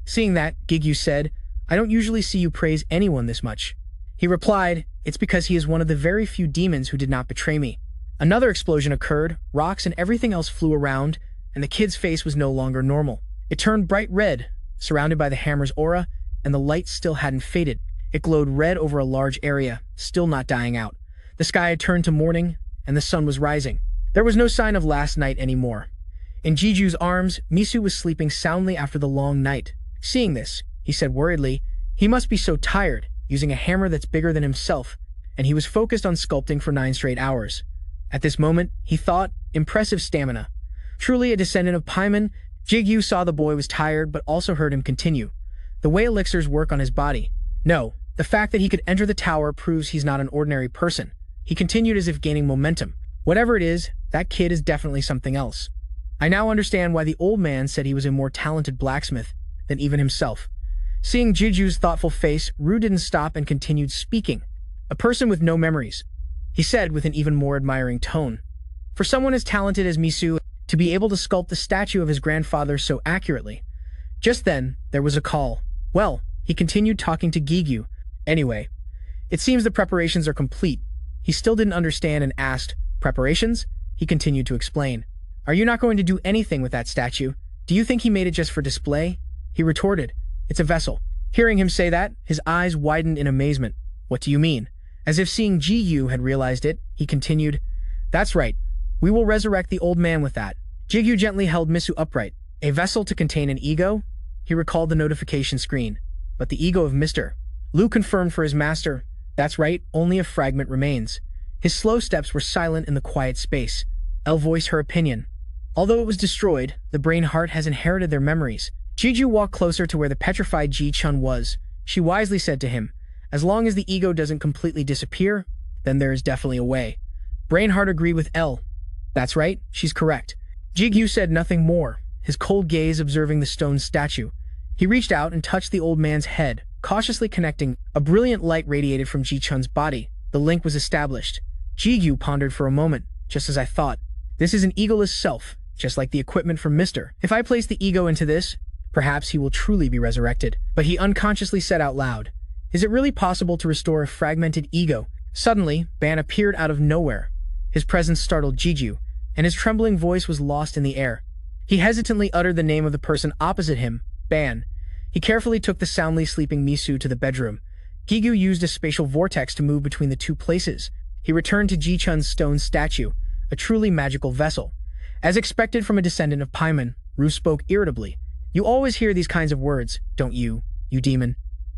Seeing that, Jigu said, "I don't usually see you praise anyone this much." He replied, "It's because he is one of the very few demons who did not betray me." Another explosion occurred, rocks and everything else flew around, and the kid's face was no longer normal. It turned bright red, surrounded by the hammer's aura, and the light still hadn't faded. It glowed red over a large area, still not dying out. The sky had turned to morning, and the sun was rising. There was no sign of last night anymore. In Jigu's arms, Misu was sleeping soundly after the long night. Seeing this, he said worriedly, he must be so tired, using a hammer that's bigger than himself, and he was focused on sculpting for 9 straight hours. At this moment, he thought, impressive stamina. Truly a descendant of Paimon. Jigu saw the boy was tired but also heard him continue. The way elixirs work on his body. No, the fact that he could enter the tower proves he's not an ordinary person. He continued as if gaining momentum. Whatever it is, that kid is definitely something else. I now understand why the old man said he was a more talented blacksmith than even himself. Seeing Jigu's thoughtful face, Ru didn't stop and continued speaking. "A person with no memories," he said with an even more admiring tone. "For someone as talented as Misu to be able to sculpt the statue of his grandfather so accurately." Just then, there was a call. "Well," he continued talking to Jigu. "Anyway, it seems the preparations are complete." He still didn't understand and asked, "Preparations?" He continued to explain. "Are you not going to do anything with that statue? Do you think he made it just for display?" He retorted, "It's a vessel." Hearing him say that, his eyes widened in amazement. "What do you mean?" As if seeing Jigu had realized it, he continued, "That's right. We will resurrect the old man with that." Jigu gently held Misu upright. "A vessel to contain an ego?" He recalled the notification screen. "But the ego of Mr. Lu confirmed for his master." "That's right, only a fragment remains." His slow steps were silent in the quiet space. Elle voiced her opinion. "Although it was destroyed, the brain heart has inherited their memories." Jigu walked closer to where the petrified Ji-chun was. She wisely said to him, "As long as the ego doesn't completely disappear, then there is definitely a way." Brainheart agreed with Elle. "That's right, she's correct." Jigu said nothing more, his cold gaze observing the stone statue. He reached out and touched the old man's head, cautiously connecting. A brilliant light radiated from Ji-chun's body. The link was established. Jigu pondered for a moment, just as I thought. This is an egoless self, just like the equipment from Mr. If I place the ego into this, perhaps he will truly be resurrected. But he unconsciously said out loud, is it really possible to restore a fragmented ego? Suddenly, Ban appeared out of nowhere. His presence startled Jigu, and his trembling voice was lost in the air. He hesitantly uttered the name of the person opposite him, Ban. He carefully took the soundly sleeping Misu to the bedroom. Jigu used a spatial vortex to move between the two places. He returned to Ji-chun's stone statue, a truly magical vessel. As expected from a descendant of Paimon, Ru spoke irritably. You always hear these kinds of words, don't you, you demon?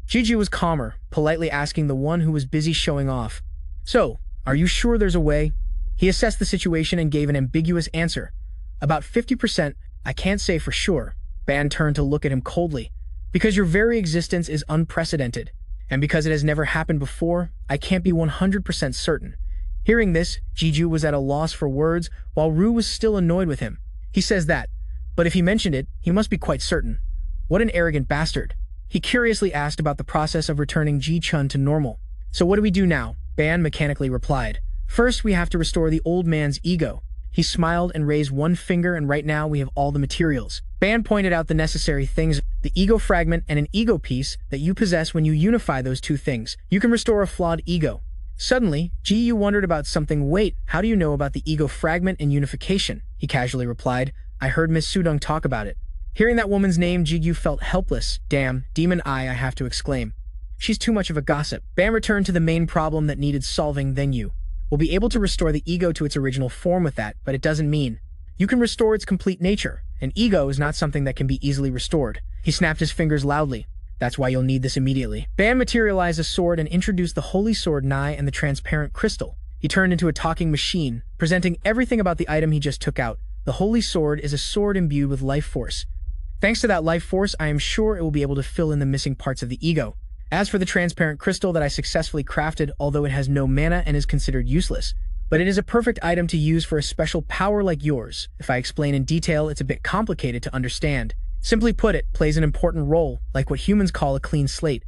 Jigu was calmer, politely asking the one who was busy showing off. So, are you sure there's a way? He assessed the situation and gave an ambiguous answer. About 50%, I can't say for sure. Ban turned to look at him coldly. Because your very existence is unprecedented, and because it has never happened before, I can't be 100% certain. Hearing this, Jigu was at a loss for words, while Ru was still annoyed with him. He says that, but if he mentioned it, he must be quite certain. What an arrogant bastard. He curiously asked about the process of returning Ji-chun to normal. So what do we do now? Ban mechanically replied. First, we have to restore the old man's ego. He smiled and raised one finger, and right now we have all the materials. Ban pointed out the necessary things, the ego fragment and an ego piece that you possess. When you unify those two things, you can restore a flawed ego. Suddenly, Jigu wondered about something. Wait, how do you know about the ego fragment and unification? He casually replied. I heard Miss Sudong talk about it. Hearing that woman's name, Jigu felt helpless. Damn, demon I have to exclaim. She's too much of a gossip. Ban returned to the main problem that needed solving. Then you will be able to restore the ego to its original form with that, but it doesn't mean you can restore its complete nature. An ego is not something that can be easily restored. He snapped his fingers loudly. That's why you'll need this immediately. Ban materialized a sword and introduced the holy sword Nai and the transparent crystal. He turned into a talking machine, presenting everything about the item he just took out. The holy sword is a sword imbued with life force. Thanks to that life force, I am sure it will be able to fill in the missing parts of the ego. As for the transparent crystal that I successfully crafted, although it has no mana and is considered useless, but it is a perfect item to use for a special power like yours. If I explain in detail, it's a bit complicated to understand. Simply put, it plays an important role, like what humans call a clean slate.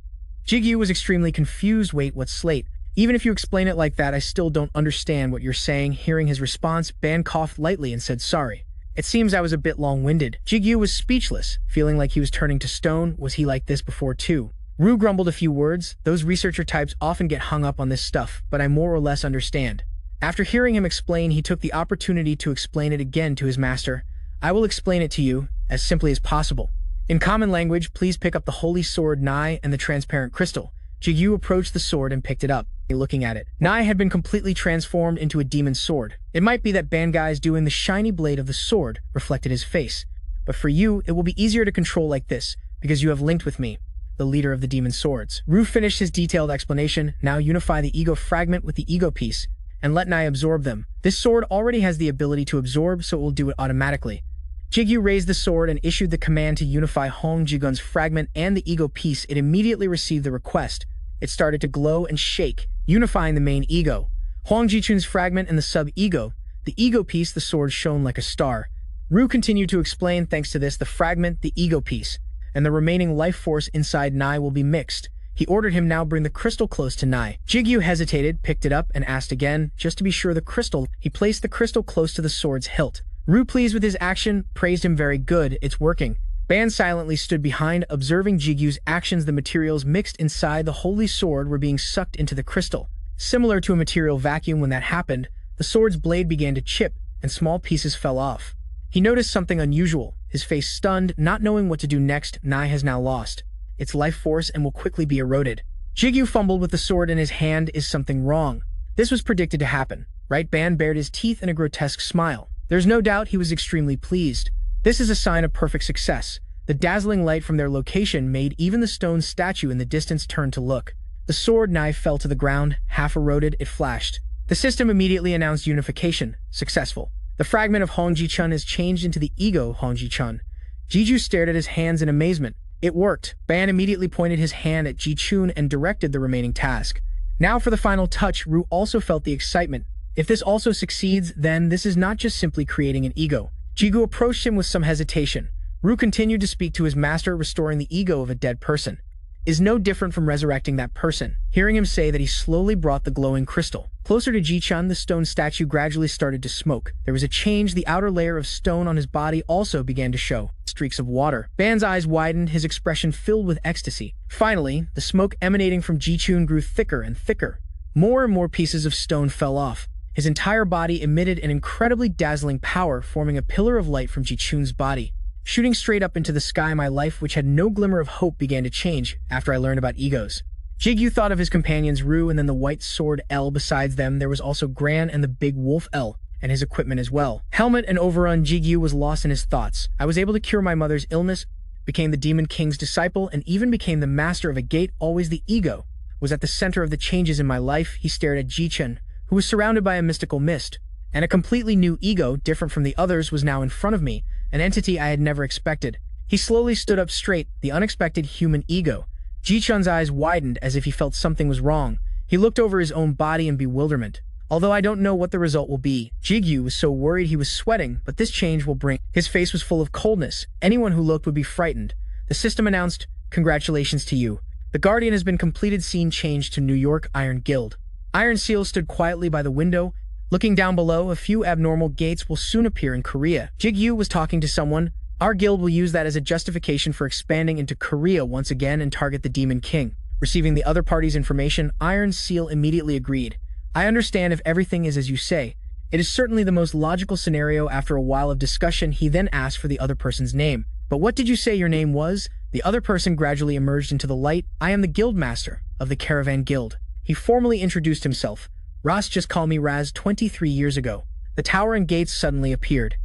Jigu was extremely confused. Wait, what slate? Even if you explain it like that, I still don't understand what you're saying. Hearing his response, Ban coughed lightly and said sorry. It seems I was a bit long-winded. Jigu was speechless, feeling like he was turning to stone. Was he like this before too? Ru grumbled a few words. Those researcher types often get hung up on this stuff, but I more or less understand. After hearing him explain, he took the opportunity to explain it again to his master. I will explain it to you, as simply as possible. In common language, please pick up the holy sword Nai and the transparent crystal. Jigu approached the sword and picked it up, looking at it. Nai had been completely transformed into a demon sword. It might be that Bangai's doing the shiny blade of the sword reflected his face. But for you, it will be easier to control like this, because you have linked with me, the leader of the demon swords. Ru finished his detailed explanation. Now unify the ego fragment with the ego piece, and let Nai absorb them. This sword already has the ability to absorb, so it will do it automatically. Jigu raised the sword and issued the command to unify Hong Jigun's fragment and the ego piece. It immediately received the request. It started to glow and shake, unifying the main ego, Huang Jichun's fragment and the sub-ego. The ego piece, the sword shone like a star. Ru continued to explain, thanks to this, the fragment, the ego piece, and the remaining life force inside Nai will be mixed. He ordered him now bring the crystal close to Nai. Jigu hesitated, picked it up, and asked again, just to be sure the crystal. He placed the crystal close to the sword's hilt. Ru, pleased with his action, praised him. Very good, it's working. Ban silently stood behind, observing Jigu's actions. The materials mixed inside the holy sword were being sucked into the crystal. Similar to a material vacuum. When that happened, the sword's blade began to chip, and small pieces fell off. He noticed something unusual, his face stunned, not knowing what to do next. Nai has now lost its life force and will quickly be eroded. Jigu fumbled with the sword in his hand. Is something wrong? This was predicted to happen, right? Ban bared his teeth in a grotesque smile. There's no doubt he was extremely pleased. This is a sign of perfect success. The dazzling light from their location made even the stone statue in the distance turn to look. The sword knife fell to the ground, half eroded. It flashed. The system immediately announced unification. Successful. The fragment of Hong Ji-chun has changed into the ego Hong Ji-chun. Jigu stared at his hands in amazement. It worked. Ban immediately pointed his hand at Ji-chun and directed the remaining task. Now for the final touch. Ru also felt the excitement. If this also succeeds, then this is not just simply creating an ego. Jigu approached him with some hesitation. Ru continued to speak to his master, restoring the ego of a dead person. is no different from resurrecting that person. Hearing him say that, he slowly brought the glowing crystal closer to Ji-chun. The stone statue gradually started to smoke. There was a change. The outer layer of stone on his body also began to show streaks of water. Ban's eyes widened, his expression filled with ecstasy. Finally, the smoke emanating from Ji-chun grew thicker and thicker. More and more pieces of stone fell off. His entire body emitted an incredibly dazzling power, forming a pillar of light from Ji-chun's body. Shooting straight up into the sky, my life, which had no glimmer of hope, began to change after I learned about egos. Jigu thought of his companions Ru and then the white sword L. Besides them, there was also Gran and the big wolf L, and his equipment as well. Helmet and overrun. Jigu was lost in his thoughts. I was able to cure my mother's illness, became the Demon King's disciple, and even became the master of a gate. Always the ego was at the center of the changes in my life. He stared at Ji-chun, who was surrounded by a mystical mist, and a completely new ego, different from the others, was now in front of me, an entity I had never expected. He slowly stood up straight, the unexpected human ego. Ji-chun's eyes widened as if he felt something was wrong. He looked over his own body in bewilderment. Although I don't know what the result will be. Jigu was so worried he was sweating, but this change will bring. His face was full of coldness. Anyone who looked would be frightened. The system announced, "Congratulations to you. The Guardian has been completed." Scene changed to New York Iron Guild. Iron Seal stood quietly by the window. Looking down below, a few abnormal gates will soon appear in Korea. Jigu was talking to someone. Our guild will use that as a justification for expanding into Korea once again and target the Demon King. Receiving the other party's information, Iron Seal immediately agreed. I understand if everything is as you say. It is certainly the most logical scenario. After a while of discussion, he then asked for the other person's name. But what did you say your name was? The other person gradually emerged into the light. I am the guild master of the Caravan Guild. He formally introduced himself. Ras, just call me Raz. 23 years ago. The tower and gates suddenly appeared.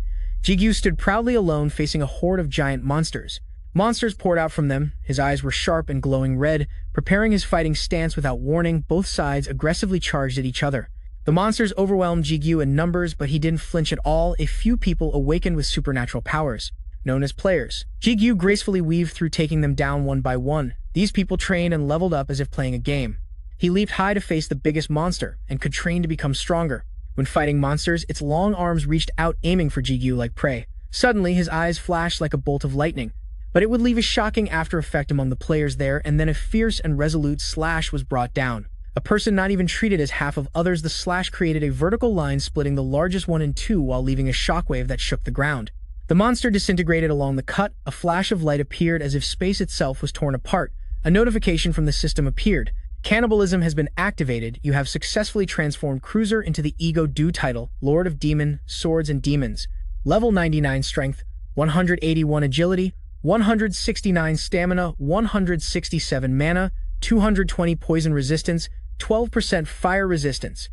Jigu stood proudly alone, facing a horde of giant monsters. Monsters poured out from them. His eyes were sharp and glowing red, preparing his fighting stance without warning. Both sides aggressively charged at each other. The monsters overwhelmed Jigu in numbers, but he didn't flinch at all. A few people awakened with supernatural powers, known as players. Jigu gracefully weaved through, taking them down one by one. These people trained and leveled up as if playing a game. He leaped high to face the biggest monster, and could train to become stronger. When fighting monsters, its long arms reached out, aiming for Jigu like prey. Suddenly, his eyes flashed like a bolt of lightning, but it would leave a shocking after effect among the players there, and then a fierce and resolute slash was brought down. A person not even treated as half of others, the slash created a vertical line splitting the largest one in two while leaving a shockwave that shook the ground. The monster disintegrated along the cut. A flash of light appeared as if space itself was torn apart. A notification from the system appeared. Cannibalism has been activated. You have successfully transformed Cruiser into the Ego Do title, Lord of Demon, Swords and Demons. Level 99 Strength, 181 Agility, 169 Stamina, 167 Mana, 220 Poison Resistance, 12% Fire Resistance,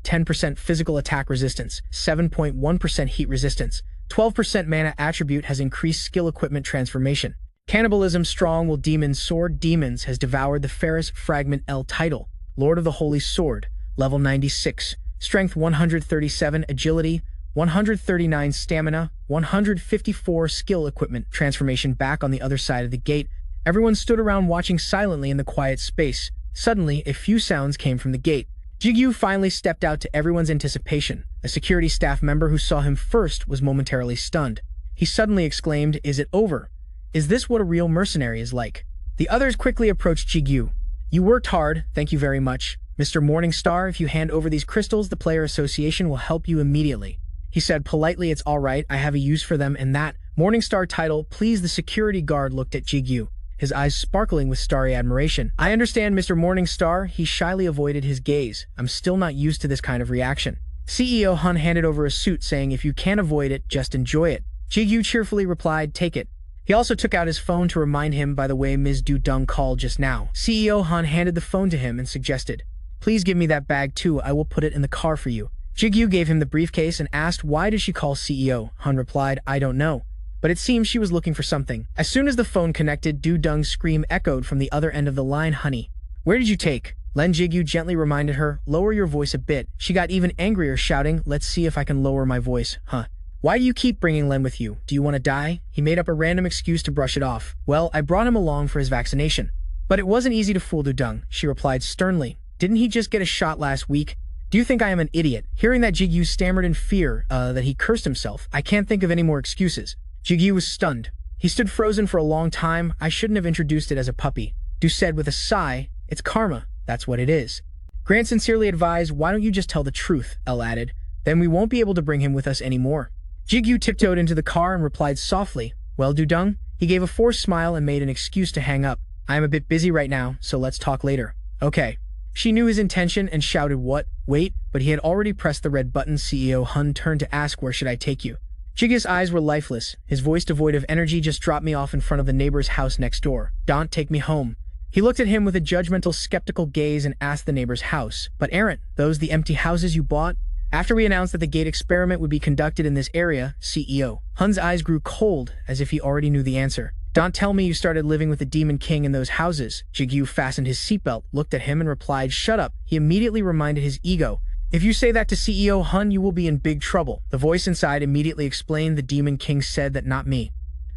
10% Physical Attack Resistance, 7.1% Heat Resistance, 12% Mana Attribute has increased Skill Equipment Transformation. Cannibalism Strong Will Demon Sword Demons has devoured the Ferris Fragment L title, Lord of the Holy Sword, level 96, Strength 137, Agility, 139 Stamina, 154 Skill Equipment Transformation. Back on the other side of the gate, everyone stood around watching silently in the quiet space. Suddenly, a few sounds came from the gate. Jigu finally stepped out to everyone's anticipation. A security staff member who saw him first was momentarily stunned. He suddenly exclaimed, "Is it over? Is this what a real mercenary is like?" The others quickly approached Jigu. "You worked hard, thank you very much. Mr. Morningstar, if you hand over these crystals, the Player Association will help you immediately." He said politely, "It's all right, I have a use for them and that Morningstar title, please." The security guard looked at Jigu, his eyes sparkling with starry admiration. "I understand, Mr. Morningstar." He shyly avoided his gaze. "I'm still not used to this kind of reaction." CEO Hun handed over a suit, saying, "If you can't avoid it, just enjoy it." Jigu cheerfully replied, "Take it." He also took out his phone to remind him, "By the way, Ms. Du Dung called just now." CEO Han handed the phone to him and suggested, "Please give me that bag too, I will put it in the car for you." Jigu gave him the briefcase and asked, "Why did she call CEO?" Han replied, "I don't know, but it seems she was looking for something." As soon as the phone connected, Du Dung's scream echoed from the other end of the line, "Honey, where did you take?" Len Jigu gently reminded her, "Lower your voice a bit." She got even angrier, shouting, "Let's see if I can lower my voice, huh? Why do you keep bringing Len with you? Do you want to die?" He made up a random excuse to brush it off. "Well, I brought him along for his vaccination." "But it wasn't easy to fool Du Dung," she replied sternly. "Didn't he just get a shot last week? Do you think I am an idiot?" Hearing that, Jigu stammered in fear that he cursed himself. "I can't think of any more excuses." Jigu was stunned. He stood frozen for a long time. "I shouldn't have introduced it as a puppy. Du said with a sigh, "It's karma, that's what it is." Grant sincerely advised, "Why don't you just tell the truth?" L added. "Then we won't be able to bring him with us anymore." Jigu tiptoed into the car and replied softly, "Well, Dudung?" He gave a forced smile and made an excuse to hang up. "I am a bit busy right now, so let's talk later." "Okay." She knew his intention and shouted, "What? Wait," but he had already pressed the red button. CEO Hun turned to ask, "Where should I take you?" Jigu's eyes were lifeless, his voice devoid of energy. "Just drop me off in front of the neighbor's house next door. Don't take me home." He looked at him with a judgmental, skeptical gaze and asked the neighbor's house, "But aren't those the empty houses you bought?" After we announced that the gate experiment would be conducted in this area, CEO Hun's eyes grew cold, as if he already knew the answer. "Don't tell me you started living with the Demon King in those houses." Jigu fastened his seatbelt, looked at him, and replied, "Shut up." He immediately reminded his ego, "If you say that to CEO Hun, you will be in big trouble." The voice inside immediately explained, "The Demon King said that, not me."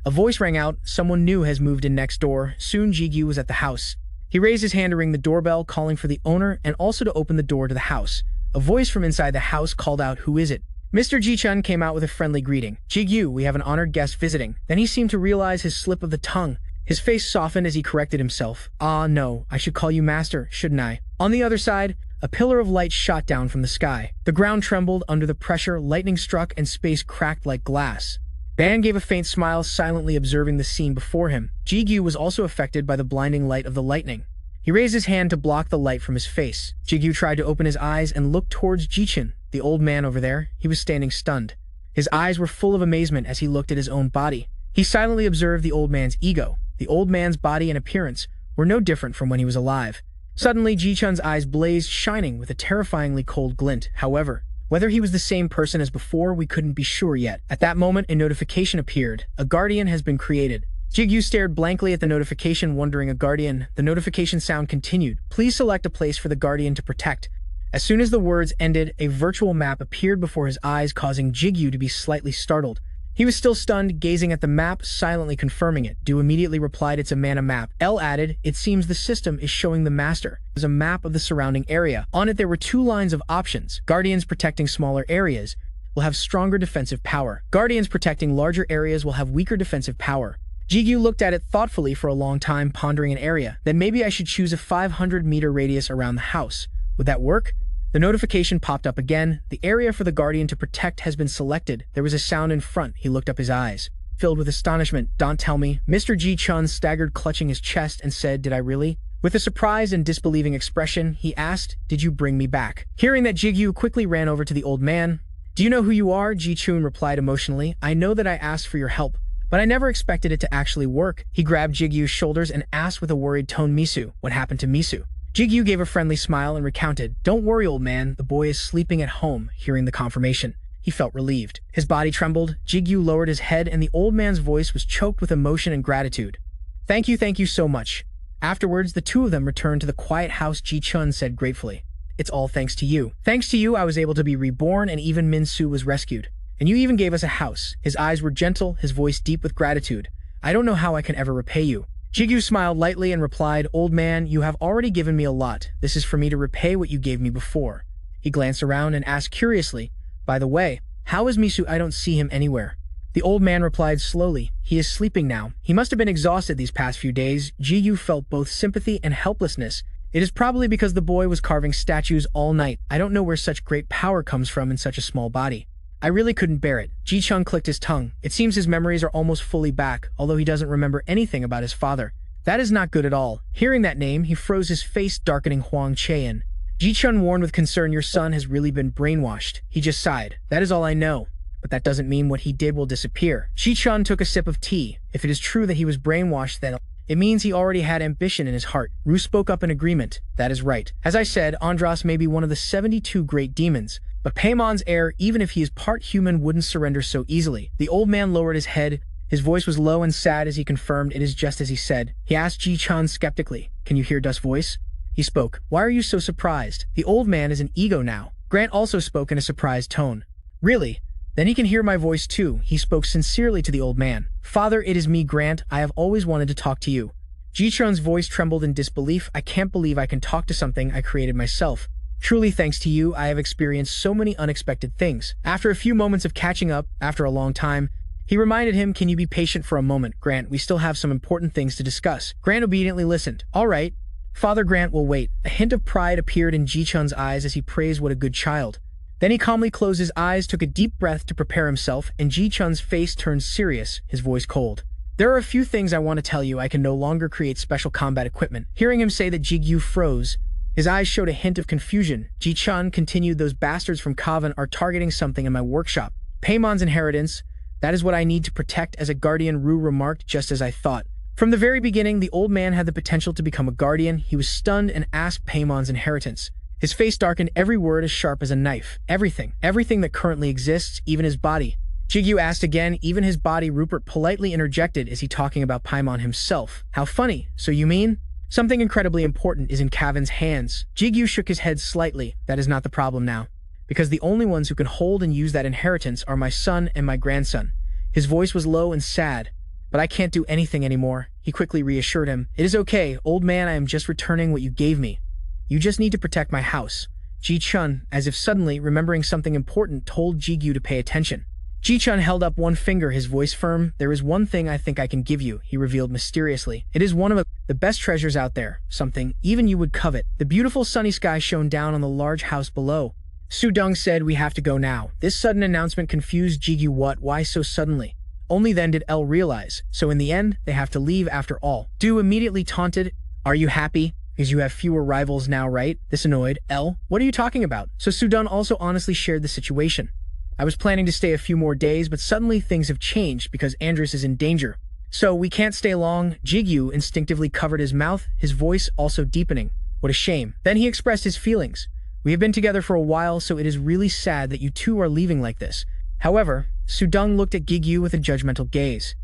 A voice rang out, "Someone new has moved in next door." Soon Jigu was at the house. He raised his hand to ring the doorbell, calling for the owner and also to open the door to the house. A voice from inside the house called out, "Who is it?" Mr. Ji-chun came out with a friendly greeting. "Jigu, we have an honored guest visiting." Then he seemed to realize his slip of the tongue. His face softened as he corrected himself. "Ah, no, I should call you master, shouldn't I?" On the other side, a pillar of light shot down from the sky. The ground trembled under the pressure, lightning struck, and space cracked like glass. Ban gave a faint smile, silently observing the scene before him. Jigu was also affected by the blinding light of the lightning. He raised his hand to block the light from his face. Jigu tried to open his eyes and looked towards Ji-chun, the old man over there. He was standing stunned. His eyes were full of amazement as he looked at his own body. He silently observed the old man's ego. The old man's body and appearance were no different from when he was alive. Suddenly, Ji-chun's eyes blazed, shining with a terrifyingly cold glint. However, whether he was the same person as before, we couldn't be sure yet. At that moment, a notification appeared. "A guardian has been created." Jigu stared blankly at the notification, wondering, "A guardian?" The notification sound continued. "Please select a place for the guardian to protect." As soon as the words ended, a virtual map appeared before his eyes, causing Jigu to be slightly startled. He was still stunned, gazing at the map, silently confirming it. Du immediately replied, "It's a mana map." L added, "It seems the system is showing the master." It was a map of the surrounding area. On it there were two lines of options. Guardians protecting smaller areas will have stronger defensive power. Guardians protecting larger areas will have weaker defensive power. Jigu looked at it thoughtfully for a long time, pondering an area. "Then maybe I should choose a 500-meter radius around the house. Would that work?" The notification popped up again. "The area for the guardian to protect has been selected." There was a sound in front. He looked up, his eyes filled with astonishment. "Don't tell me." Mr. Ji-chun staggered, clutching his chest, and said, "Did I really?" With a surprised and disbelieving expression, he asked, "Did you bring me back?" Hearing that, Jigu quickly ran over to the old man. "Do you know who you are?" Ji-chun replied emotionally. "I know that I asked for your help, but I never expected it to actually work." He grabbed Jigu's shoulders and asked with a worried tone, "Misu, what happened to Misu?" Jigu gave a friendly smile and recounted, "Don't worry, old man, the boy is sleeping at home." Hearing the confirmation, he felt relieved. His body trembled. Jigu lowered his head, and the old man's voice was choked with emotion and gratitude. Thank you so much." Afterwards, the two of them returned to the quiet house. Ji-chun said gratefully, "It's all thanks to you. Thanks to you, I was able to be reborn, and even Min-su was rescued. And you even gave us a house." His eyes were gentle, his voice deep with gratitude. "I don't know how I can ever repay you." Jigu smiled lightly and replied, "Old man, you have already given me a lot. This is for me to repay what you gave me before." He glanced around and asked curiously, "By the way, how is Misu? I don't see him anywhere." The old man replied slowly, "He is sleeping now. He must have been exhausted these past few days." Jigu felt both sympathy and helplessness. "It is probably because the boy was carving statues all night. I don't know where such great power comes from in such a small body. I really couldn't bear it." Ji-chun clicked his tongue. It seems his memories are almost fully back, although he doesn't remember anything about his father. That is not good at all. Hearing that name, he froze, his face darkening. "Huang Chein." Ji-chun warned with concern, "Your son has really been brainwashed." He just sighed. "That is all I know. But that doesn't mean what he did will disappear." Ji-chun took a sip of tea. "If it is true that he was brainwashed, then it means he already had ambition in his heart." Ru spoke up in agreement. "That is right. As I said, Andras may be one of the 72 great demons, but Paimon's heir, even if he is part human, wouldn't surrender so easily." The old man lowered his head. His voice was low and sad as he confirmed, "It is just as he said." He asked Ji-chun skeptically, "Can you hear Dust's voice?" He spoke. "Why are you so surprised? The old man is an ego now." Grant also spoke in a surprised tone. "Really? Then he can hear my voice too." He spoke sincerely to the old man. "Father, it is me, Grant. I have always wanted to talk to you." Ji-chun's voice trembled in disbelief. "I can't believe I can talk to something I created myself. Truly, thanks to you, I have experienced so many unexpected things." After a few moments of catching up, after a long time, He reminded him, "Can you be patient for a moment, Grant? We still have some important things to discuss." Grant obediently listened. "All right. Father Grant will wait." A hint of pride appeared in Ji-chun's eyes as he praised what a good child. Then he calmly closed his eyes, took a deep breath to prepare himself, and Ji-chun's face turned serious, his voice cold. "There are a few things I want to tell you. I can no longer create special combat equipment." Hearing him say that, Jigu froze. His eyes showed a hint of confusion. Ji-chun continued, "Those bastards from Kavan are targeting something in my workshop. Paymon's inheritance. That is what I need to protect as a guardian," Ru remarked, "just as I thought." From the very beginning, the old man had the potential to become a guardian. He was stunned and asked Paymon's inheritance. His face darkened, every word as sharp as a knife. Everything that currently exists, even his body. Jigu asked again, "Even his body?" Rupert politely interjected, "Is he talking about Paimon himself?" "How funny. So you mean?" "Something incredibly important is in Kavan's hands." Jigu shook his head slightly. "That is not the problem now. Because the only ones who can hold and use that inheritance are my son and my grandson." His voice was low and sad. "But I can't do anything anymore," he quickly reassured him. "It is okay, old man, I am just returning what you gave me. You just need to protect my house." Ji-chun, as if suddenly remembering something important, told Jigu to pay attention. Ji-chun held up one finger, his voice firm. "There is one thing I think I can give you," he revealed mysteriously. "It is one of the best treasures out there, something even you would covet." The beautiful sunny sky shone down on the large house below. Sudong said, "We have to go now." This sudden announcement confused Jigu. "What? Why so suddenly?" Only then did El realize. So in the end, they have to leave after all. Du immediately taunted, "Are you happy? Because you have fewer rivals now, right?" This annoyed El. "What are you talking about?" So Sudong also honestly shared the situation. "I was planning to stay a few more days, but suddenly things have changed because Andres is in danger. So we can't stay long." Jigu instinctively covered his mouth, his voice also deepening. "What a shame." Then he expressed his feelings. "We have been together for a while, so it is really sad that you two are leaving like this." However, Sudong looked at Jigu with a judgmental gaze.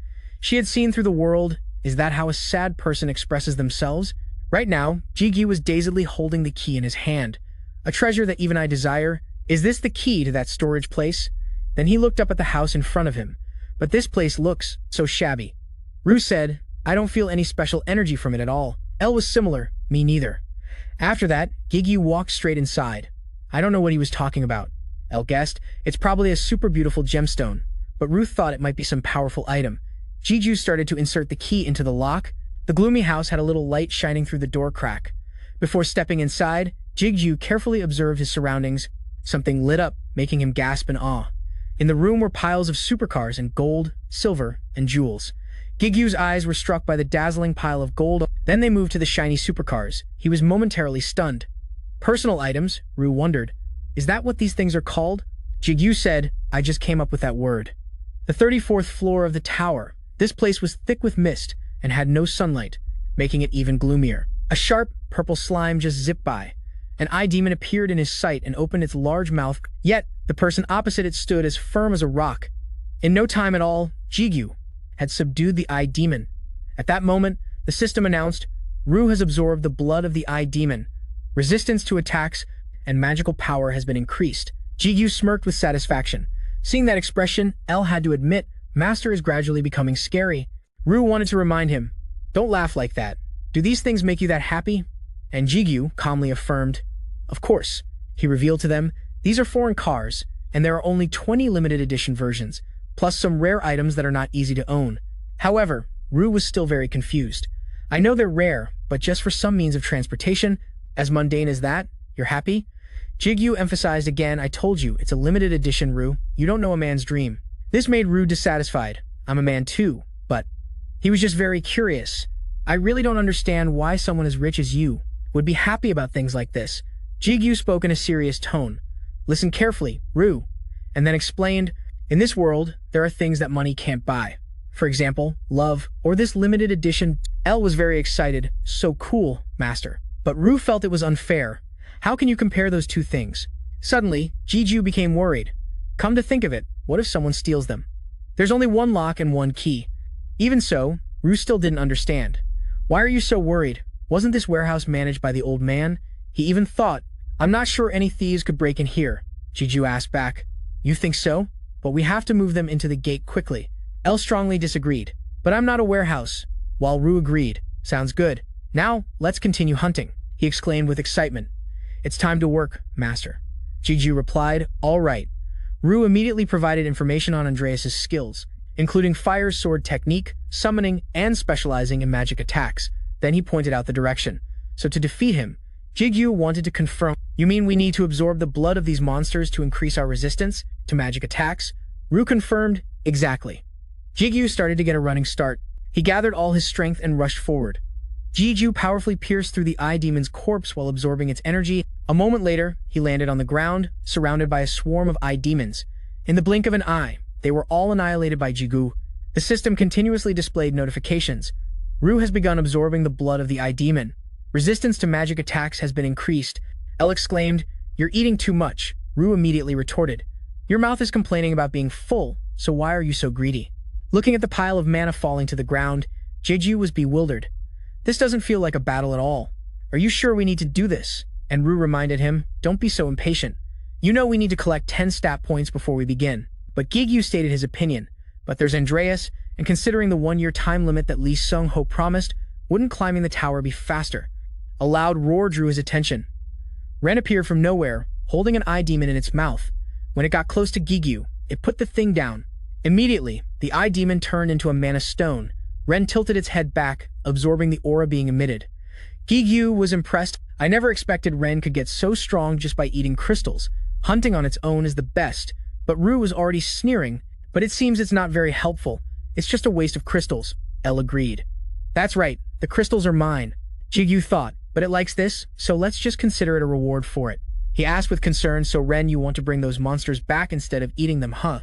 She had seen through the world. Is that how a sad person expresses themselves? Right now, Jigu was dazedly holding the key in his hand. "A treasure that even I desire. Is this the key to that storage place?" Then he looked up at the house in front of him. "But this place looks so shabby." Ru said, "I don't feel any special energy from it at all." El was similar. "Me neither." After that, Jigu walked straight inside. "I don't know what he was talking about," El guessed. "It's probably a super beautiful gemstone." But Ruth thought it might be some powerful item. Jigu started to insert the key into the lock. The gloomy house had a little light shining through the door crack. Before stepping inside, Jigu carefully observed his surroundings. Something lit up, making him gasp in awe. In the room were piles of supercars in gold, silver, and jewels. Jigu's eyes were struck by the dazzling pile of gold. Then they moved to the shiny supercars. He was momentarily stunned. "Personal items?" Ru wondered. "Is that what these things are called?" Jigu said, "I just came up with that word." The 34th floor of the tower. This place was thick with mist and had no sunlight, making it even gloomier. A sharp, purple slime just zipped by. An eye demon appeared in his sight and opened its large mouth, yet the person opposite it stood as firm as a rock. In no time at all, Jigu had subdued the eye demon. At that moment, the system announced, "Ru has absorbed the blood of the eye demon. Resistance to attacks and magical power has been increased." Jigu smirked with satisfaction. Seeing that expression, El had to admit, Master is gradually becoming scary. Ru wanted to remind him, "Don't laugh like that. Do these things make you that happy?" And Jigu calmly affirmed, "Of course." He revealed to them, "These are foreign cars, and there are only 20 limited edition versions, plus some rare items that are not easy to own." However, Ru was still very confused. "I know they're rare, but just for some means of transportation, as mundane as that, you're happy?" Jigu emphasized again, "I told you, it's a limited edition, Ru. You don't know a man's dream." This made Ru dissatisfied. "I'm a man too, but..." He was just very curious. "I really don't understand why someone as rich as you would be happy about things like this." Jigu spoke in a serious tone. "Listen carefully, Ru," and then explained, "In this world, there are things that money can't buy. For example, love, or this limited edition." El was very excited. "So cool, Master." But Ru felt it was unfair. How can you compare those two things? Suddenly, Jigu became worried. Come to think of it, what if someone steals them? There's only one lock and one key. Even so, Ru still didn't understand. "Why are you so worried? Wasn't this warehouse managed by the old man?" He even thought, "I'm not sure any thieves could break in here." Jigu asked back, "You think so? But we have to move them into the gate quickly." El strongly disagreed. "But I'm not a warehouse." While Ru agreed, "Sounds good. Now, let's continue hunting," he exclaimed with excitement. "It's time to work, Master." Jigu replied, "All right." Ru immediately provided information on Andreas's skills. including fire sword technique, summoning, and specializing in magic attacks. Then he pointed out the direction. So to defeat him, Jigu wanted to confirm, "You mean we need to absorb the blood of these monsters to increase our resistance to magic attacks?" Ru confirmed, "Exactly." Jigu started to get a running start. He gathered all his strength and rushed forward. Jigu powerfully pierced through the eye demon's corpse while absorbing its energy. A moment later, he landed on the ground, surrounded by a swarm of eye demons. In the blink of an eye, they were all annihilated by Jigu. The system continuously displayed notifications. Ru has begun absorbing the blood of the eye demon. Resistance to magic attacks has been increased. El exclaimed, "You're eating too much." Ru immediately retorted, "Your mouth is complaining about being full, so why are you so greedy?" Looking at the pile of mana falling to the ground, Jigu was bewildered. "This doesn't feel like a battle at all. Are you sure we need to do this?" And Ru reminded him, "Don't be so impatient. You know we need to collect 10 stat points before we begin." But Jigu stated his opinion. "But there's Andreas, and considering the 1-year time limit that Lee Sung-ho promised, wouldn't climbing the tower be faster?" A loud roar drew his attention. Ren appeared from nowhere, holding an eye demon in its mouth. When it got close to Jigu, it put the thing down. Immediately, the eye demon turned into a mana stone. Ren tilted its head back, absorbing the aura being emitted. Jigu was impressed. "I never expected Ren could get so strong just by eating crystals. Hunting on its own is the best." But Ru was already sneering. "But it seems it's not very helpful. It's just a waste of crystals." El agreed. "That's right, the crystals are mine." Jigu thought, "But it likes this, so let's just consider it a reward for it." He asked with concern, "So Ren, you want to bring those monsters back instead of eating them, huh?"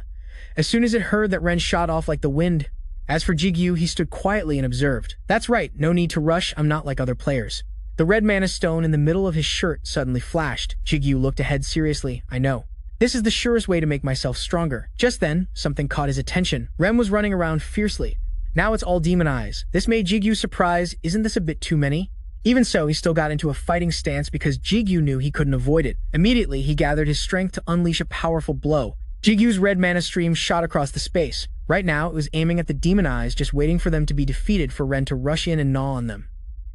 As soon as it heard that Ren shot off like the wind. As for Jigu, he stood quietly and observed. "That's right, no need to rush, I'm not like other players." The red mana stone in the middle of his shirt suddenly flashed. Jigu looked ahead seriously. "I know. This is the surest way to make myself stronger." Just then, something caught his attention. Ren was running around fiercely. Now it's all demon eyes. This made Jigu surprised. "Isn't this a bit too many?" Even so, he still got into a fighting stance because Jigu knew he couldn't avoid it. Immediately, he gathered his strength to unleash a powerful blow. Jigu's red mana stream shot across the space. Right now, it was aiming at the demon eyes, just waiting for them to be defeated for Ren to rush in and gnaw on them.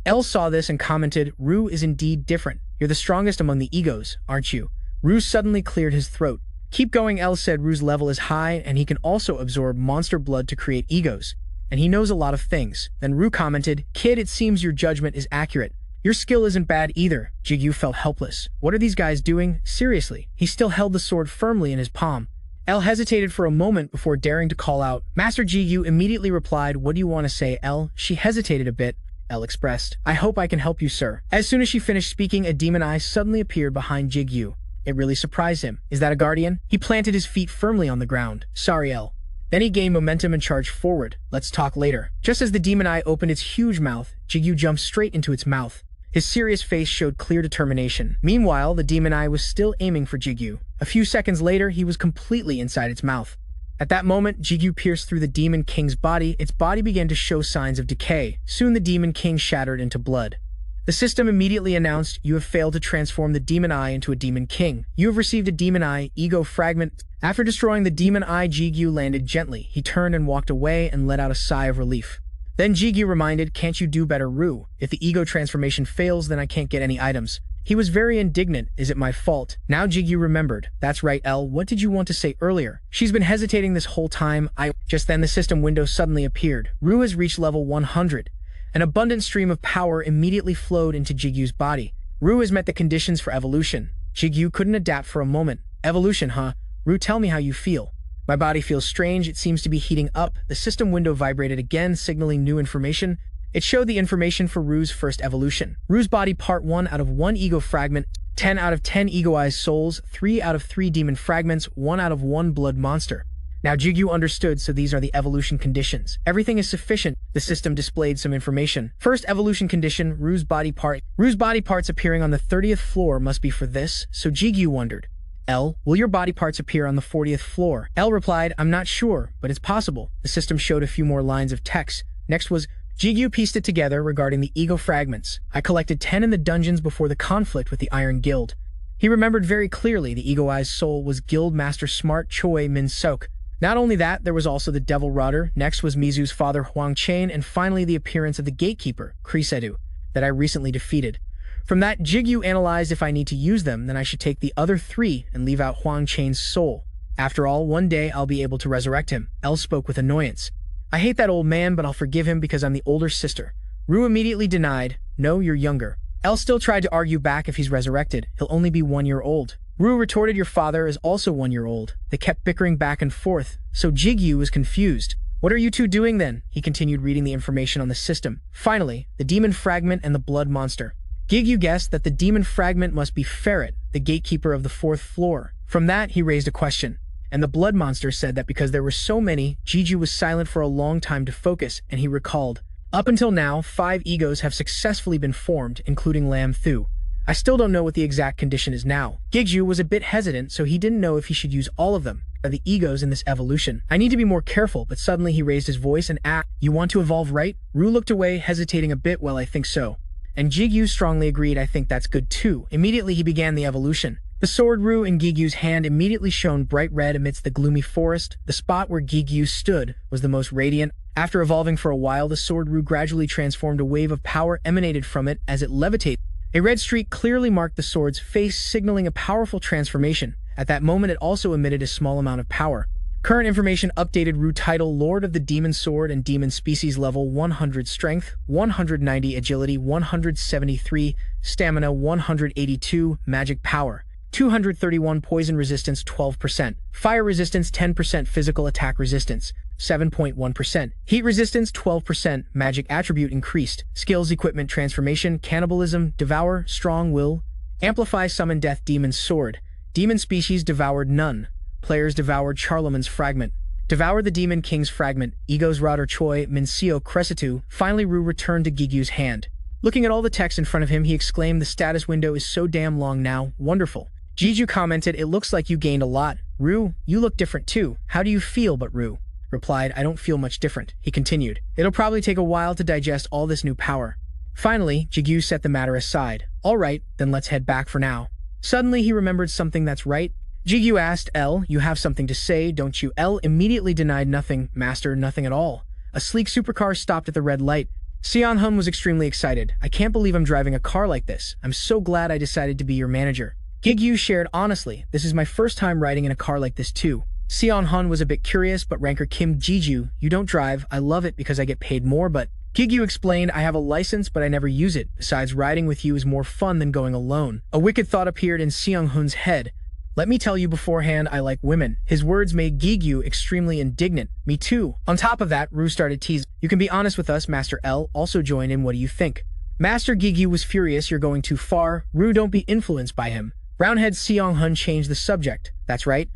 El saw this and commented, "Ru is indeed different. You're the strongest among the egos, aren't you?" Ru suddenly cleared his throat. "Keep going," El said. "Ru's level is high, and he can also absorb monster blood to create egos. And he knows a lot of things." Then Ru commented, "Kid, it seems your judgment is accurate. Your skill isn't bad either." Jigu felt helpless. What are these guys doing? Seriously. He still held the sword firmly in his palm. El hesitated for a moment before daring to call out. Master Jigu immediately replied, "What do you want to say, El?" She hesitated a bit. El expressed, "I hope I can help you, sir." As soon as she finished speaking, a demon eye suddenly appeared behind Jigu. It really surprised him. "Is that a guardian?" He planted his feet firmly on the ground. "Sorry, El." Then he gained momentum and charged forward. "Let's talk later." Just as the demon eye opened its huge mouth, Jigu jumped straight into its mouth. His serious face showed clear determination. Meanwhile, the demon eye was still aiming for Jigu. A few seconds later, he was completely inside its mouth. At that moment, Jigu pierced through the Demon King's body. Its body began to show signs of decay. Soon the Demon King shattered into blood. The system immediately announced, "You have failed to transform the Demon Eye into a Demon King. You have received a Demon Eye ego fragment." After destroying the Demon Eye, Jigu landed gently. He turned and walked away and let out a sigh of relief. Then Jigu reminded, "Can't you do better, Ru? If the ego transformation fails, then I can't get any items." He was very indignant. "Is it my fault?" Now Jigu remembered. "That's right, El. What did you want to say earlier?" She's been hesitating this whole time. Just then the system window suddenly appeared. Ru has reached level 100. An abundant stream of power immediately flowed into Jigu's body. Ru has met the conditions for evolution. Jigu couldn't adapt for a moment. "Evolution, huh? Ru, tell me how you feel." "My body feels strange. It seems to be heating up." The system window vibrated again, signaling new information. It showed the information for Ru's first evolution. Ru's body part 1 out of 1 ego fragment, 10 out of 10 ego-eyes souls, 3 out of 3 demon fragments, 1 out of 1 blood monster. Now Jigu understood, so these are the evolution conditions. Everything is sufficient. The system displayed some information. First evolution condition, Ru's body part. Ru's body parts appearing on the 30th floor must be for this, so Jigu wondered, "El, will your body parts appear on the 40th floor?" El replied, "I'm not sure, but it's possible." The system showed a few more lines of text. Next was, Jigu pieced it together regarding the ego fragments. "I collected 10 in the dungeons before the conflict with the Iron Guild." He remembered very clearly the ego-eyes soul was Guild Master Smart Choi Min Sok. Not only that, there was also the Devil Rudder. Next was Mizu's father Huang Chain, and finally the appearance of the Gatekeeper, Krisedu, that I recently defeated. From that, Jigu analyzed if I need to use them, then I should take the other 3 and leave out Huang Chain's soul. After all, one day I'll be able to resurrect him. L spoke with annoyance. I hate that old man, but I'll forgive him because I'm the older sister. Ru immediately denied. No, you're younger. L still tried to argue back. If he's resurrected, he'll only be 1 year old. Ru retorted, your father is also 1 year old. They kept bickering back and forth, so Jigu was confused. What are you two doing then? He continued reading the information on the system. Finally, the demon fragment and the blood monster. Jigu guessed that the demon fragment must be Ferret, the gatekeeper of the 4th floor. From that, he raised a question. And the blood monster said that because there were so many, Jigu was silent for a long time to focus, and he recalled. Up until now, 5 egos have successfully been formed, including Lam Thu. I still don't know what the exact condition is now. Jigu was a bit hesitant, so he didn't know if he should use all of them, or the egos in this evolution. I need to be more careful, but suddenly he raised his voice and asked, you want to evolve, right? Ru looked away, hesitating a bit. Well, I think so. And Jigu strongly agreed, I think that's good too. Immediately he began the evolution. The sword Ru in Gigu's hand immediately shone bright red amidst the gloomy forest. The spot where Jigu stood was the most radiant. After evolving for a while, the sword Ru gradually transformed. A wave of power emanated from it as it levitated. A red streak clearly marked the sword's face, signaling a powerful transformation. At that moment, it also emitted a small amount of power. Current information updated. Ru title, Lord of the Demon Sword and Demon Species, level 100 strength, 190 agility, 173 stamina, 182 magic power. 231 poison resistance 12%, fire resistance 10%, physical attack resistance 7.1%, heat resistance 12%, magic attribute increased, skills equipment transformation, cannibalism, devour, strong will, amplify summon death demon sword, demon species devoured none, players devoured Charlemagne's fragment, devour the demon king's fragment, egos Rotter Choi, Minseo Cresitu. Finally Ru returned to Gigu's hand. Looking at all the text in front of him, he exclaimed, the status window is so damn long now, wonderful. Jigu commented, it looks like you gained a lot. Ru, you look different too. How do you feel? But Ru replied, I don't feel much different. He continued, it'll probably take a while to digest all this new power. Finally, Jigu set the matter aside. All right, then let's head back for now. Suddenly he remembered something. That's right. Jigu asked, L, you have something to say, don't you? L immediately denied, nothing, master, nothing at all. A sleek supercar stopped at the red light. Seon-hun was extremely excited. I can't believe I'm driving a car like this. I'm so glad I decided to be your manager. Jigu shared, honestly, this is my first time riding in a car like this too. Seon-hun was a bit curious, but Ranker Kim, Jigu, you don't drive. I love it because I get paid more, but Jigu explained, I have a license, but I never use it. Besides, riding with you is more fun than going alone. A wicked thought appeared in Seon-hun's head. Let me tell you beforehand, I like women. His words made Jigu extremely indignant. Me too. On top of that, Ru started teasing. You can be honest with us, Master L. Also join in. What do you think? Master Jigu was furious. You're going too far. Ru, don't be influenced by him. Brownhead Seon-hun changed the subject. That's right.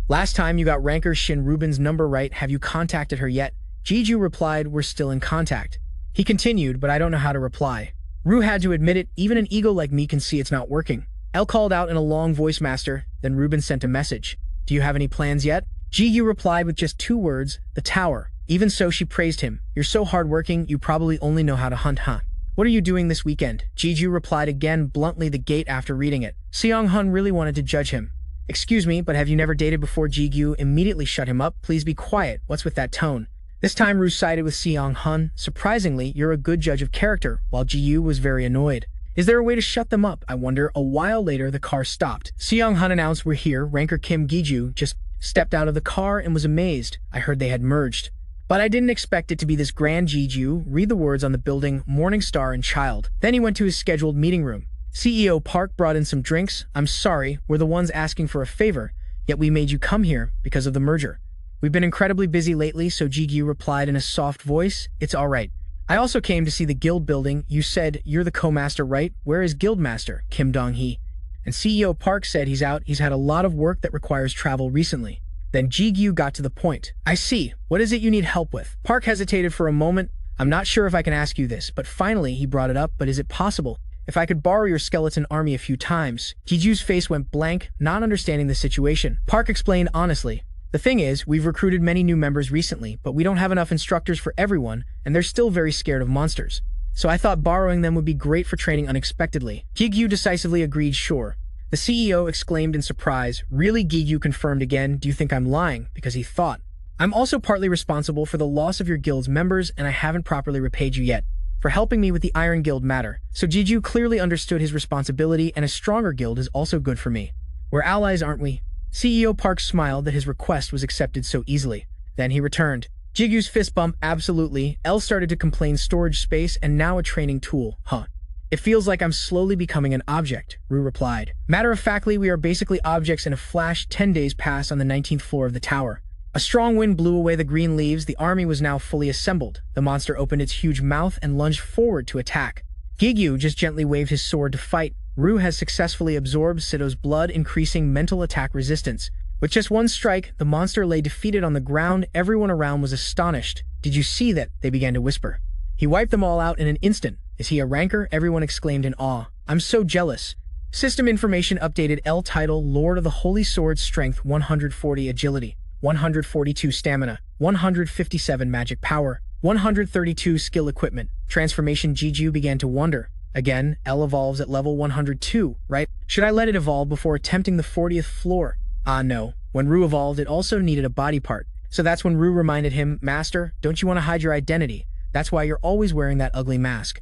Last time you got Ranker Shin Rubin's number right. Have you contacted her yet? Jigu replied, we're still in contact. He continued, but I don't know how to reply. Ru had to admit it. Even an ego like me can see it's not working. L called out in a long voice, Master. Then Rubin sent a message. Do you have any plans yet? Jigu replied with just 2 words, the tower. Even so, she praised him. You're so hardworking, you probably only know how to hunt, huh? What are you doing this weekend? Jigu replied again bluntly, the gate after reading it. Seon-hun really wanted to judge him. Excuse me, but have you never dated before? Jigu immediately shut him up. Please be quiet. What's with that tone? This time Ru sided with Seon-hun. Surprisingly, you're a good judge of character, while Jigu was very annoyed. Is there a way to shut them up? I wonder. A while later, the car stopped. Seon-hun announced, we're here. Ranker Kim Jigu just stepped out of the car and was amazed. I heard they had merged. But I didn't expect it to be this grand. Jigu read the words on the building, Morning Star and Child. Then he went to his scheduled meeting room. CEO Park brought in some drinks. I'm sorry, we're the ones asking for a favor, yet we made you come here because of the merger. We've been incredibly busy lately, so Jigu replied in a soft voice, it's all right. I also came to see the guild building. You said you're the co-master, right? Where is Guildmaster? Kim Dong-hee. And CEO Park said he's out. He's had a lot of work that requires travel recently. Then Jigu got to the point. I see. What is it you need help with? Park hesitated for a moment. I'm not sure if I can ask you this, but finally he brought it up. But is it possible if I could borrow your skeleton army a few times? Jigu's face went blank, not understanding the situation. Park explained honestly. The thing is, we've recruited many new members recently, but we don't have enough instructors for everyone, and they're still very scared of monsters. So I thought borrowing them would be great for training unexpectedly. Jigu decisively agreed, sure. The CEO exclaimed in surprise, really? Jigu confirmed again, do you think I'm lying? Because he thought, I'm also partly responsible for the loss of your guild's members, and I haven't properly repaid you yet for helping me with the Iron Guild matter. So Jigu clearly understood his responsibility, and a stronger guild is also good for me. We're allies, aren't we? CEO Park smiled that his request was accepted so easily. Then he returned. Jigu's fist bump, absolutely. L started to complain storage space and now a training tool, huh? It feels like I'm slowly becoming an object, Ru replied. Matter-of-factly, we are basically objects in a flash. 10 days passed on the 19th floor of the tower. A strong wind blew away the green leaves. The army was now fully assembled. The monster opened its huge mouth and lunged forward to attack. Jigu just gently waved his sword to fight. Ru has successfully absorbed Sito's blood, increasing mental attack resistance. With just one strike, the monster lay defeated on the ground. Everyone around was astonished. Did you see that? They began to whisper. He wiped them all out in an instant. Is he a ranker? Everyone exclaimed in awe. I'm so jealous. System information updated. L title, Lord of the Holy Sword, strength 140, agility 142, stamina 157, magic power 132, skill equipment. Transformation. Jigu began to wonder. Again, L evolves at level 102, right? Should I let it evolve before attempting the 40th floor? Ah, no. When Ru evolved, it also needed a body part. So that's when Ru reminded him, Master, don't you want to hide your identity? That's why you're always wearing that ugly mask.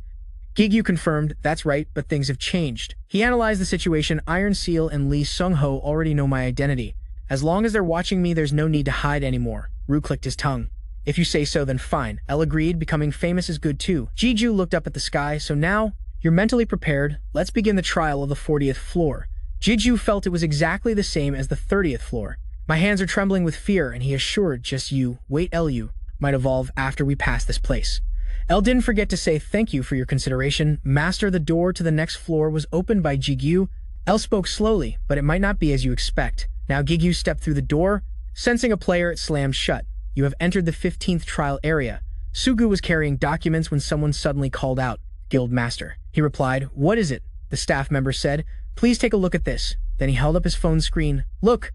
Jigu confirmed, that's right, but things have changed. He analyzed the situation. Iron Seal and Lee Sung-ho already know my identity. As long as they're watching me, there's no need to hide anymore. Ru clicked his tongue. If you say so, then fine. L agreed, becoming famous is good too. Jigu looked up at the sky, so now, you're mentally prepared. Let's begin the trial of the 40th floor. Jigu felt it was exactly the same as the 30th floor. My hands are trembling with fear, and he assured, just you, wait, LU, might evolve after we pass this place. L didn't forget to say thank you for your consideration. Master, the door to the next floor was opened by Jigu. L spoke slowly, but it might not be as you expect. Now Jigu stepped through the door. Sensing a player, it slammed shut. You have entered the 15th trial area. Sugu was carrying documents when someone suddenly called out, Guild Master. He replied, what is it? The staff member said, please take a look at this. Then he held up his phone screen. Look,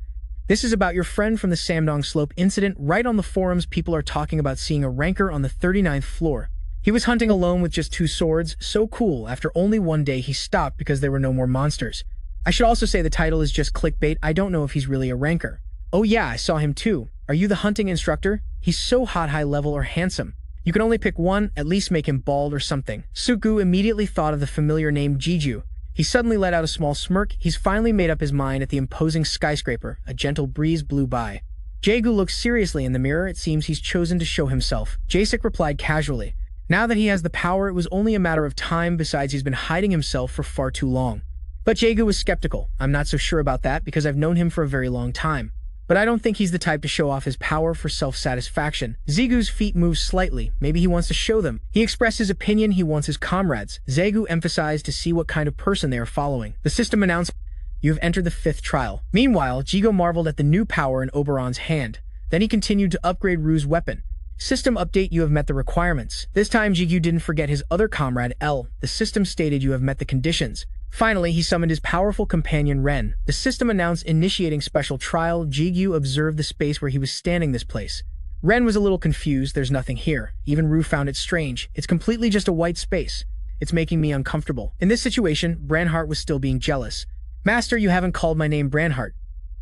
this is about your friend from the Samdong Slope incident. Right on the forums, people are talking about seeing a ranker on the 39th floor. He was hunting alone with just 2 swords. So cool. After only 1 day, he stopped because there were no more monsters. I should also say the title is just clickbait. I don't know if he's really a ranker. Oh yeah, I saw him too. Are you the hunting instructor? He's so hot, high level, or handsome. You can only pick one, at least make him bald or something. Sugu immediately thought of the familiar name Jigu. He suddenly let out a small smirk. He's finally made up his mind at the imposing skyscraper. A gentle breeze blew by. Jigu looked seriously in the mirror. It seems he's chosen to show himself. Jasek replied casually. Now that he has the power, it was only a matter of time. Besides, he's been hiding himself for far too long. But Jigu was skeptical. I'm not so sure about that because I've known him for a very long time. But I don't think he's the type to show off his power for self-satisfaction. Zigu's feet moved slightly. Maybe he wants to show them. He expressed his opinion. He wants his comrades. Jigu emphasized to see what kind of person they are following. The system announced, you have entered the 5th trial. Meanwhile, Jigu marveled at the new power in Oberon's hand. Then he continued to upgrade Ru's weapon. System update, you have met the requirements. This time, Jigu didn't forget his other comrade, L. The system stated you have met the conditions. Finally, he summoned his powerful companion, Ren. The system announced initiating special trial. Jigu observed the space where he was standing this place. Ren was a little confused. There's nothing here. Even Ru found it strange. It's completely just a white space. It's making me uncomfortable. In this situation, Branhart was still being jealous. Master, you haven't called my name Branhart.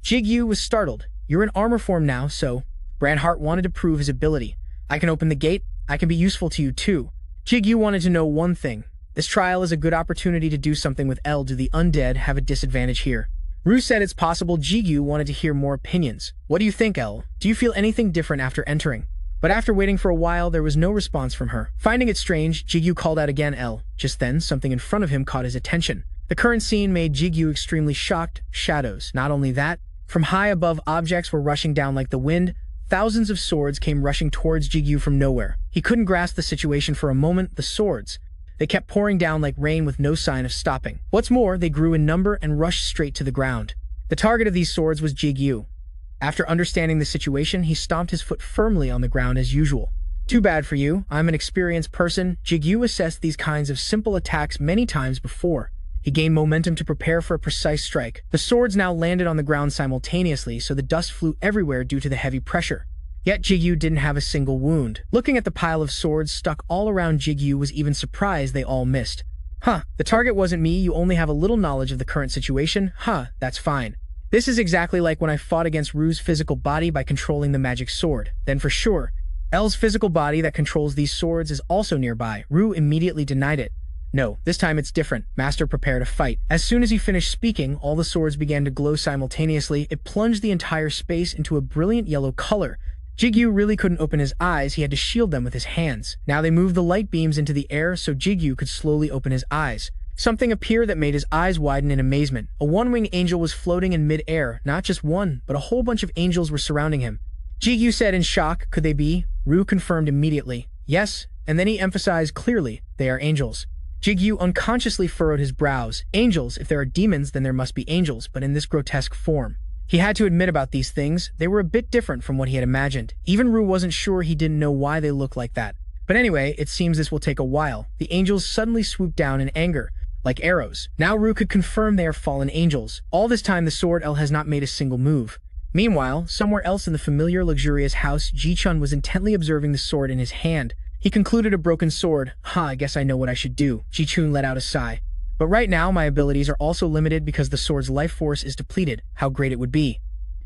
Jigu was startled. You're in armor form now, so... Branhart wanted to prove his ability. I can open the gate. I can be useful to you too. Jigu wanted to know one thing. This trial is a good opportunity to do something with L. Do the undead have a disadvantage here? Ru said it's possible. Jigu wanted to hear more opinions. What do you think, L? Do you feel anything different after entering? But after waiting for a while, there was no response from her. Finding it strange, Jigu called out again, L. Just then, something in front of him caught his attention. The current scene made Jigu extremely shocked. Shadows. Not only that, from high above, objects were rushing down like the wind. Thousands of swords came rushing towards Jigu from nowhere. He couldn't grasp the situation for a moment. The swords. They kept pouring down like rain with no sign of stopping. What's more, they grew in number and rushed straight to the ground. The target of these swords was Jigu. After understanding the situation, he stomped his foot firmly on the ground as usual. Too bad for you. I'm an experienced person. Jigu assessed these kinds of simple attacks many times before. He gained momentum to prepare for a precise strike. The swords now landed on the ground simultaneously, so the dust flew everywhere due to the heavy pressure. Yet Jigu didn't have a single wound. Looking at the pile of swords stuck all around, Jigu was even surprised they all missed. Huh, the target wasn't me. You only have a little knowledge of the current situation. Huh, that's fine. This is exactly like when I fought against Ru's physical body by controlling the magic sword. Then for sure, L's physical body that controls these swords is also nearby. Ru immediately denied it. No, this time it's different. Master, prepare to fight. As soon as he finished speaking, all the swords began to glow simultaneously. It plunged the entire space into a brilliant yellow color. Jigu really couldn't open his eyes, he had to shield them with his hands. Now they moved the light beams into the air so Jigu could slowly open his eyes. Something appeared that made his eyes widen in amazement. A one-winged angel was floating in mid-air. Not just one, but a whole bunch of angels were surrounding him. Jigu said in shock, could they be? Ru confirmed immediately. Yes, and then he emphasized clearly, they are angels. Jigu unconsciously furrowed his brows. Angels, if there are demons, then there must be angels, but in this grotesque form. He had to admit about these things. They were a bit different from what he had imagined. Even Ru wasn't sure, he didn't know why they looked like that. But anyway, it seems this will take a while. The angels suddenly swooped down in anger, like arrows. Now Ru could confirm they are fallen angels. All this time the sword L has not made a single move. Meanwhile, somewhere else in the familiar luxurious house, Ji-chun was intently observing the sword in his hand. He concluded a broken sword. I guess I know what I should do. Ji-chun let out a sigh. But right now, my abilities are also limited because the sword's life force is depleted. How great it would be.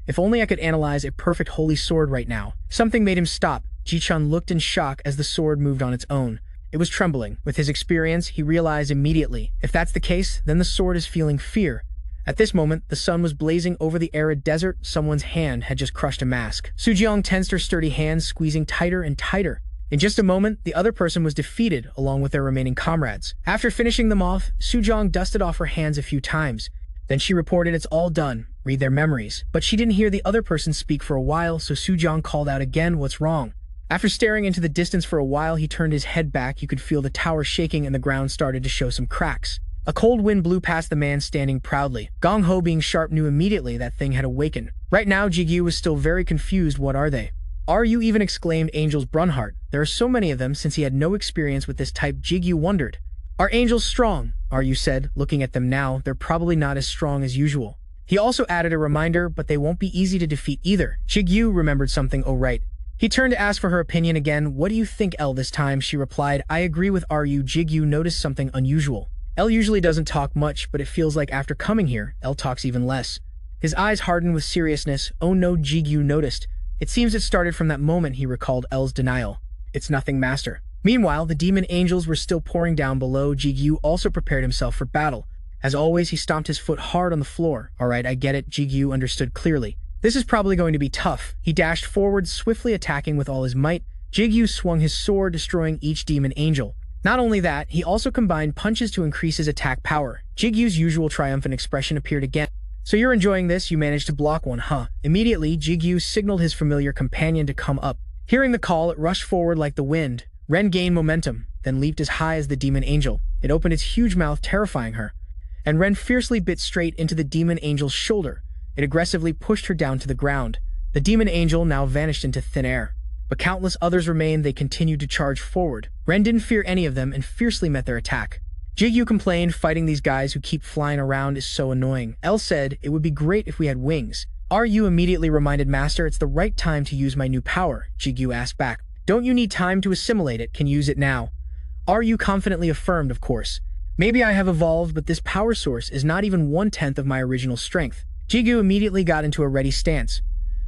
If only I could analyze a perfect holy sword right now. Something made him stop. Ji-chun looked in shock as the sword moved on its own. It was trembling. With his experience, he realized immediately. If that's the case, then the sword is feeling fear. At this moment, the sun was blazing over the arid desert. Someone's hand had just crushed a mask. Sujeong tensed her sturdy hands, squeezing tighter and tighter. In just a moment, the other person was defeated, along with their remaining comrades. After finishing them off, Sujeong dusted off her hands a few times. Then she reported, it's all done. Read their memories. But she didn't hear the other person speak for a while, so Sujeong called out again, what's wrong? After staring into the distance for a while, he turned his head back. You could feel the tower shaking and the ground started to show some cracks. A cold wind blew past the man standing proudly. Gong Ho, being sharp, knew immediately that thing had awakened. Right now, Jigu was still very confused. What are they? Are you even? Exclaimed Angels Brunhart. There are so many of them. Since he had no experience with this type, Jigu wondered. Are angels strong? Aryu said, looking at them now. They're probably not as strong as usual. He also added a reminder, but they won't be easy to defeat either. Jigu remembered something. Oh right. He turned to ask for her opinion again. What do you think, L? This time she replied, I agree with Aryu. Jigu noticed something unusual. L usually doesn't talk much, but it feels like after coming here, L talks even less. His eyes hardened with seriousness. Oh no, Jigu noticed. It seems it started from that moment he recalled L's denial. It's nothing, Master. Meanwhile, the demon angels were still pouring down below. Jigu also prepared himself for battle. As always, he stomped his foot hard on the floor. Alright, I get it, Jigu understood clearly. This is probably going to be tough. He dashed forward, swiftly attacking with all his might. Jigu swung his sword, destroying each demon angel. Not only that, he also combined punches to increase his attack power. Jigu's usual triumphant expression appeared again. So you're enjoying this? You managed to block one, huh? Immediately, Jigu signaled his familiar companion to come up. Hearing the call, it rushed forward like the wind. Ren gained momentum, then leaped as high as the demon angel. It opened its huge mouth, terrifying her. And Ren fiercely bit straight into the demon angel's shoulder. It aggressively pushed her down to the ground. The demon angel now vanished into thin air. But countless others remained. They continued to charge forward. Ren didn't fear any of them and fiercely met their attack. Jigu complained, fighting these guys who keep flying around is so annoying. L said, it would be great if we had wings. Ryu immediately reminded Master, it's the right time to use my new power. Jigu asked back, don't you need time to assimilate it? Can use it now. Ryu confidently affirmed, of course. Maybe I have evolved, but this power source is not even 1/10 of my original strength. Jigu immediately got into a ready stance.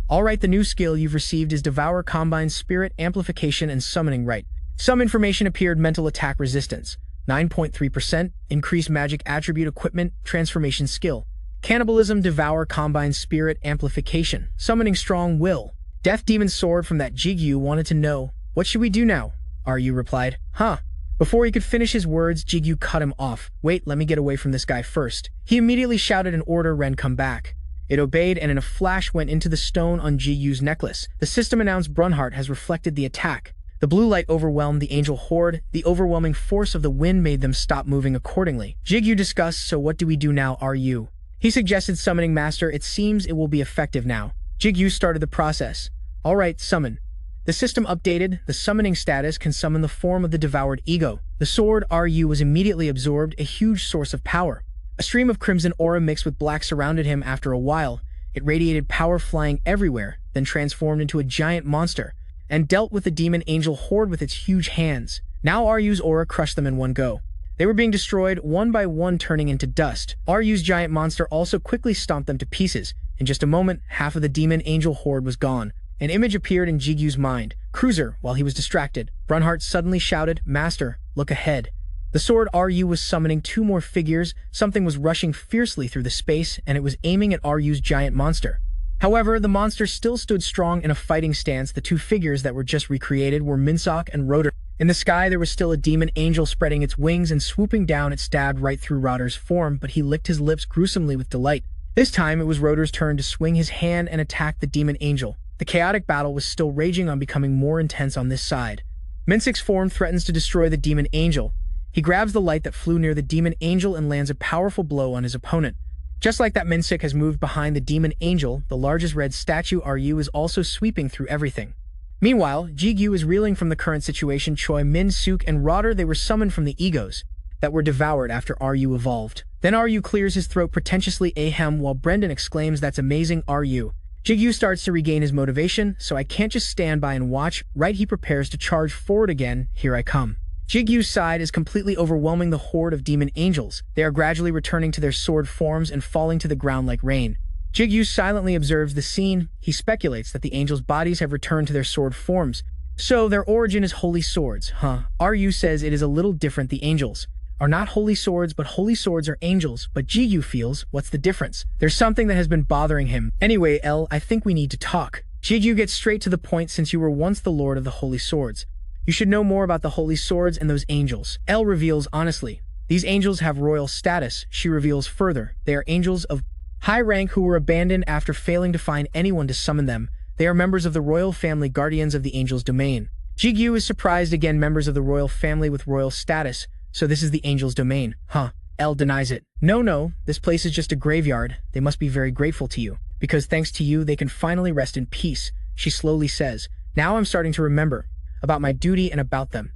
Alright, the new skill you've received is Devour, combines Spirit, Amplification, and Summoning Right. Some information appeared. Mental attack resistance, 9.3%, increased magic attribute equipment, transformation skill. Cannibalism, Devour, combines Spirit, Amplification, Summoning Strong Will. Death Demon Sword. From that, Jigu wanted to know, what should we do now? Ryu replied, huh. Before he could finish his words, Jigu cut him off. Wait, let me get away from this guy first. He immediately shouted an order. Ren, come back. It obeyed and in a flash went into the stone on Jigu's necklace. The system announced Brunhart has reflected the attack. The blue light overwhelmed the angel horde. The overwhelming force of the wind made them stop moving accordingly. Jigu discussed, so what do we do now, Ryu? He suggested summoning Master. It seems it will be effective now. Jigu started the process. Alright, summon. The system updated. The summoning status can summon the form of the devoured ego. The sword Ryu was immediately absorbed, a huge source of power. A stream of crimson aura mixed with black surrounded him. After a while, it radiated power, flying everywhere, then transformed into a giant monster, and dealt with the demon angel horde with its huge hands. Now Ryu's aura crushed them in one go. They were being destroyed one by one, turning into dust. Ryu's giant monster also quickly stomped them to pieces. In just a moment, half of the demon angel horde was gone. An image appeared in Jigu's mind. Cruiser. While he was distracted, Brunhart suddenly shouted, Master, look ahead. The sword Ryu was summoning two more figures, something was rushing fiercely through the space, and it was aiming at Ryu's giant monster. However, the monster still stood strong in a fighting stance. The two figures that were just recreated were Minsock and Rotor. In the sky, there was still a demon angel spreading its wings and swooping down. It stabbed right through Rotor's form, but he licked his lips gruesomely with delight. This time, it was Rotor's turn to swing his hand and attack the demon angel. The chaotic battle was still raging on, becoming more intense on this side. Minsock's form threatens to destroy the demon angel. He grabs the light that flew near the demon angel and lands a powerful blow on his opponent. Just like that, Minsock has moved behind the demon angel. The largest red statue, Ryu, is also sweeping through everything. Meanwhile, Jigu is reeling from the current situation. Choi, Minsock, and Rotor, they were summoned from the egos that were devoured after Ryu evolved. Then Ryu clears his throat pretentiously, ahem, while Brendan exclaims, "That's amazing, Ryu." Jigu starts to regain his motivation, "So I can't just stand by and watch." Right, he prepares to charge forward again. "Here I come." Jigu's side is completely overwhelming the horde of demon angels. They are gradually returning to their sword forms and falling to the ground like rain. Jigu silently observes the scene. He speculates that the angels' bodies have returned to their sword forms. So their origin is holy swords, huh? Ryu says it is a little different. The angels are not holy swords, but holy swords are angels. But Jigu feels, what's the difference? There's something that has been bothering him. Anyway, I think we need to talk. Jigu gets straight to the point. Since you were once the lord of the holy swords, you should know more about the holy swords and those angels. Reveals honestly. These angels have royal status. She reveals further. They are angels of high rank who were abandoned after failing to find anyone to summon them. They are members of the royal family, guardians of the angels' domain. Jigu is surprised again. Members of the royal family with royal status. So this is the angels' domain, huh? L denies it. No, this place is just a graveyard. They must be very grateful to you, because thanks to you, they can finally rest in peace. She slowly says, "Now I'm starting to remember about my duty and about them."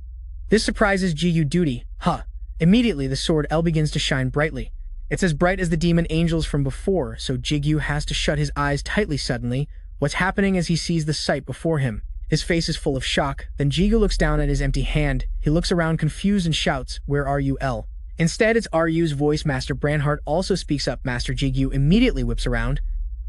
This surprises Jigu. Duty, huh? Immediately, the sword L begins to shine brightly. It's as bright as the demon angels from before, so Jigu has to shut his eyes tightly. Suddenly, what's happening as he sees the sight before him? His face is full of shock. Then Jigu looks down at his empty hand. He looks around confused and shouts, "Where are you, L?" Instead, it's Ryu's voice. Master Branhart also speaks up. Master Jigu immediately whips around.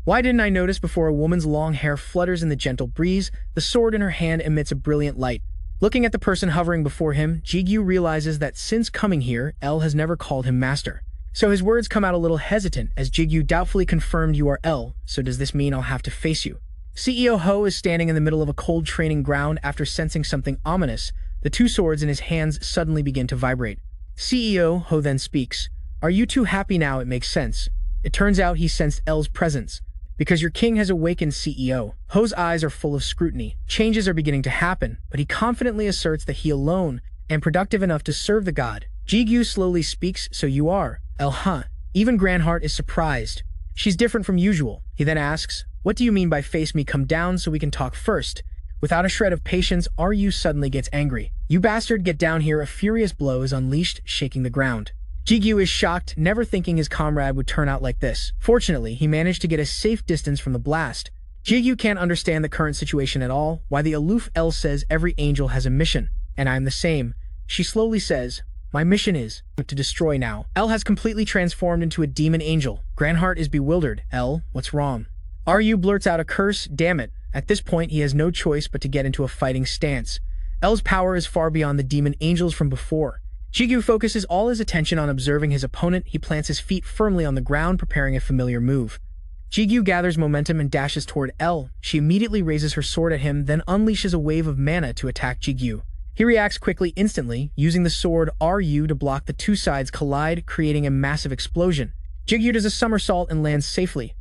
"Why didn't I notice before?" A woman's long hair flutters in the gentle breeze. The sword in her hand emits a brilliant light. Looking at the person hovering before him, Jigu realizes that since coming here, L has never called him master. So his words come out a little hesitant as Jigu doubtfully confirmed, "You are L, so does this mean I'll have to face you?" CEO Ho is standing in the middle of a cold training ground. After sensing something ominous, the two swords in his hands suddenly begin to vibrate. CEO Ho then speaks, "Are you too happy now? It makes sense." It turns out he sensed L's presence. "Because your king has awakened." CEO Ho's eyes are full of scrutiny. Changes are beginning to happen, but he confidently asserts that he alone and productive enough to serve the god. Jigu slowly speaks, "So you are L, huh?" Even Granhart is surprised. "She's different from usual." He then asks, "What do you mean by face me? Come down so we can talk first." Without a shred of patience, Ryu suddenly gets angry. "You bastard, get down here." A furious blow is unleashed, shaking the ground. Jigu is shocked, never thinking his comrade would turn out like this. Fortunately, he managed to get a safe distance from the blast. Jigu can't understand the current situation at all, why the aloof L says every angel has a mission, and I'm the same. She slowly says, "My mission is to destroy now." L has completely transformed into a demon angel. Granhart is bewildered. "L, what's wrong?" Ryu blurts out a curse. Damn it. At this point, he has no choice but to get into a fighting stance. L's power is far beyond the demon angels from before. Jigu focuses all his attention on observing his opponent. He plants his feet firmly on the ground, preparing a familiar move. Jigu gathers momentum and dashes toward L. She immediately raises her sword at him, then unleashes a wave of mana to attack Jigu. He reacts quickly, instantly, using the sword Ryu to block. The two sides collide, creating a massive explosion. Jigu does a somersault and lands safely.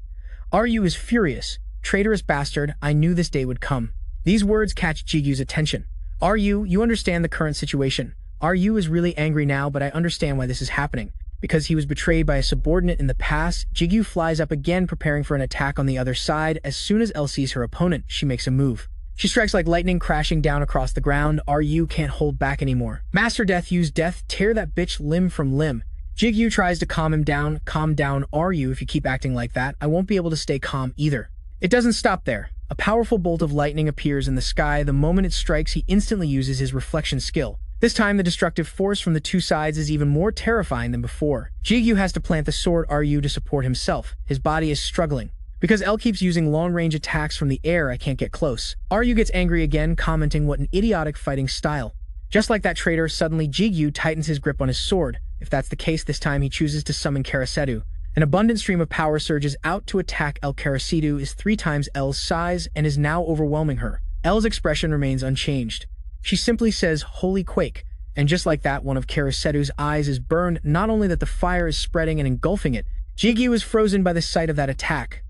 Ryu is furious. "Traitorous bastard, I knew this day would come." These words catch Jigu's attention. "Ryu, you understand the current situation." Ryu is really angry now, but I understand why this is happening. Because he was betrayed by a subordinate in the past. Jigu flies up again, preparing for an attack on the other side. As soon as L sees her opponent, she makes a move. She strikes like lightning, crashing down across the ground. Ryu can't hold back anymore. Master Death, use death, tear that bitch limb from limb. Jigu tries to calm him down. "Calm down, Ryu. If you keep acting like that, I won't be able to stay calm either." It doesn't stop there. A powerful bolt of lightning appears in the sky. The moment it strikes, he instantly uses his reflection skill. This time, the destructive force from the two sides is even more terrifying than before. Jigu has to plant the sword Ryu to support himself. His body is struggling. Because L keeps using long-range attacks from the air, I can't get close. Ryu gets angry again, commenting, "What an idiotic fighting style." Just like that traitor, suddenly Jigu tightens his grip on his sword. If that's the case, this time he chooses to summon Karasedu. An abundant stream of power surges out to attack El. Karasedu is 3 times L's size and is now overwhelming her. L's expression remains unchanged. She simply says, "Holy quake," and just like that, one of Karasedu's eyes is burned. Not only that, the fire is spreading and engulfing it. Jigu is frozen by the sight of that attack.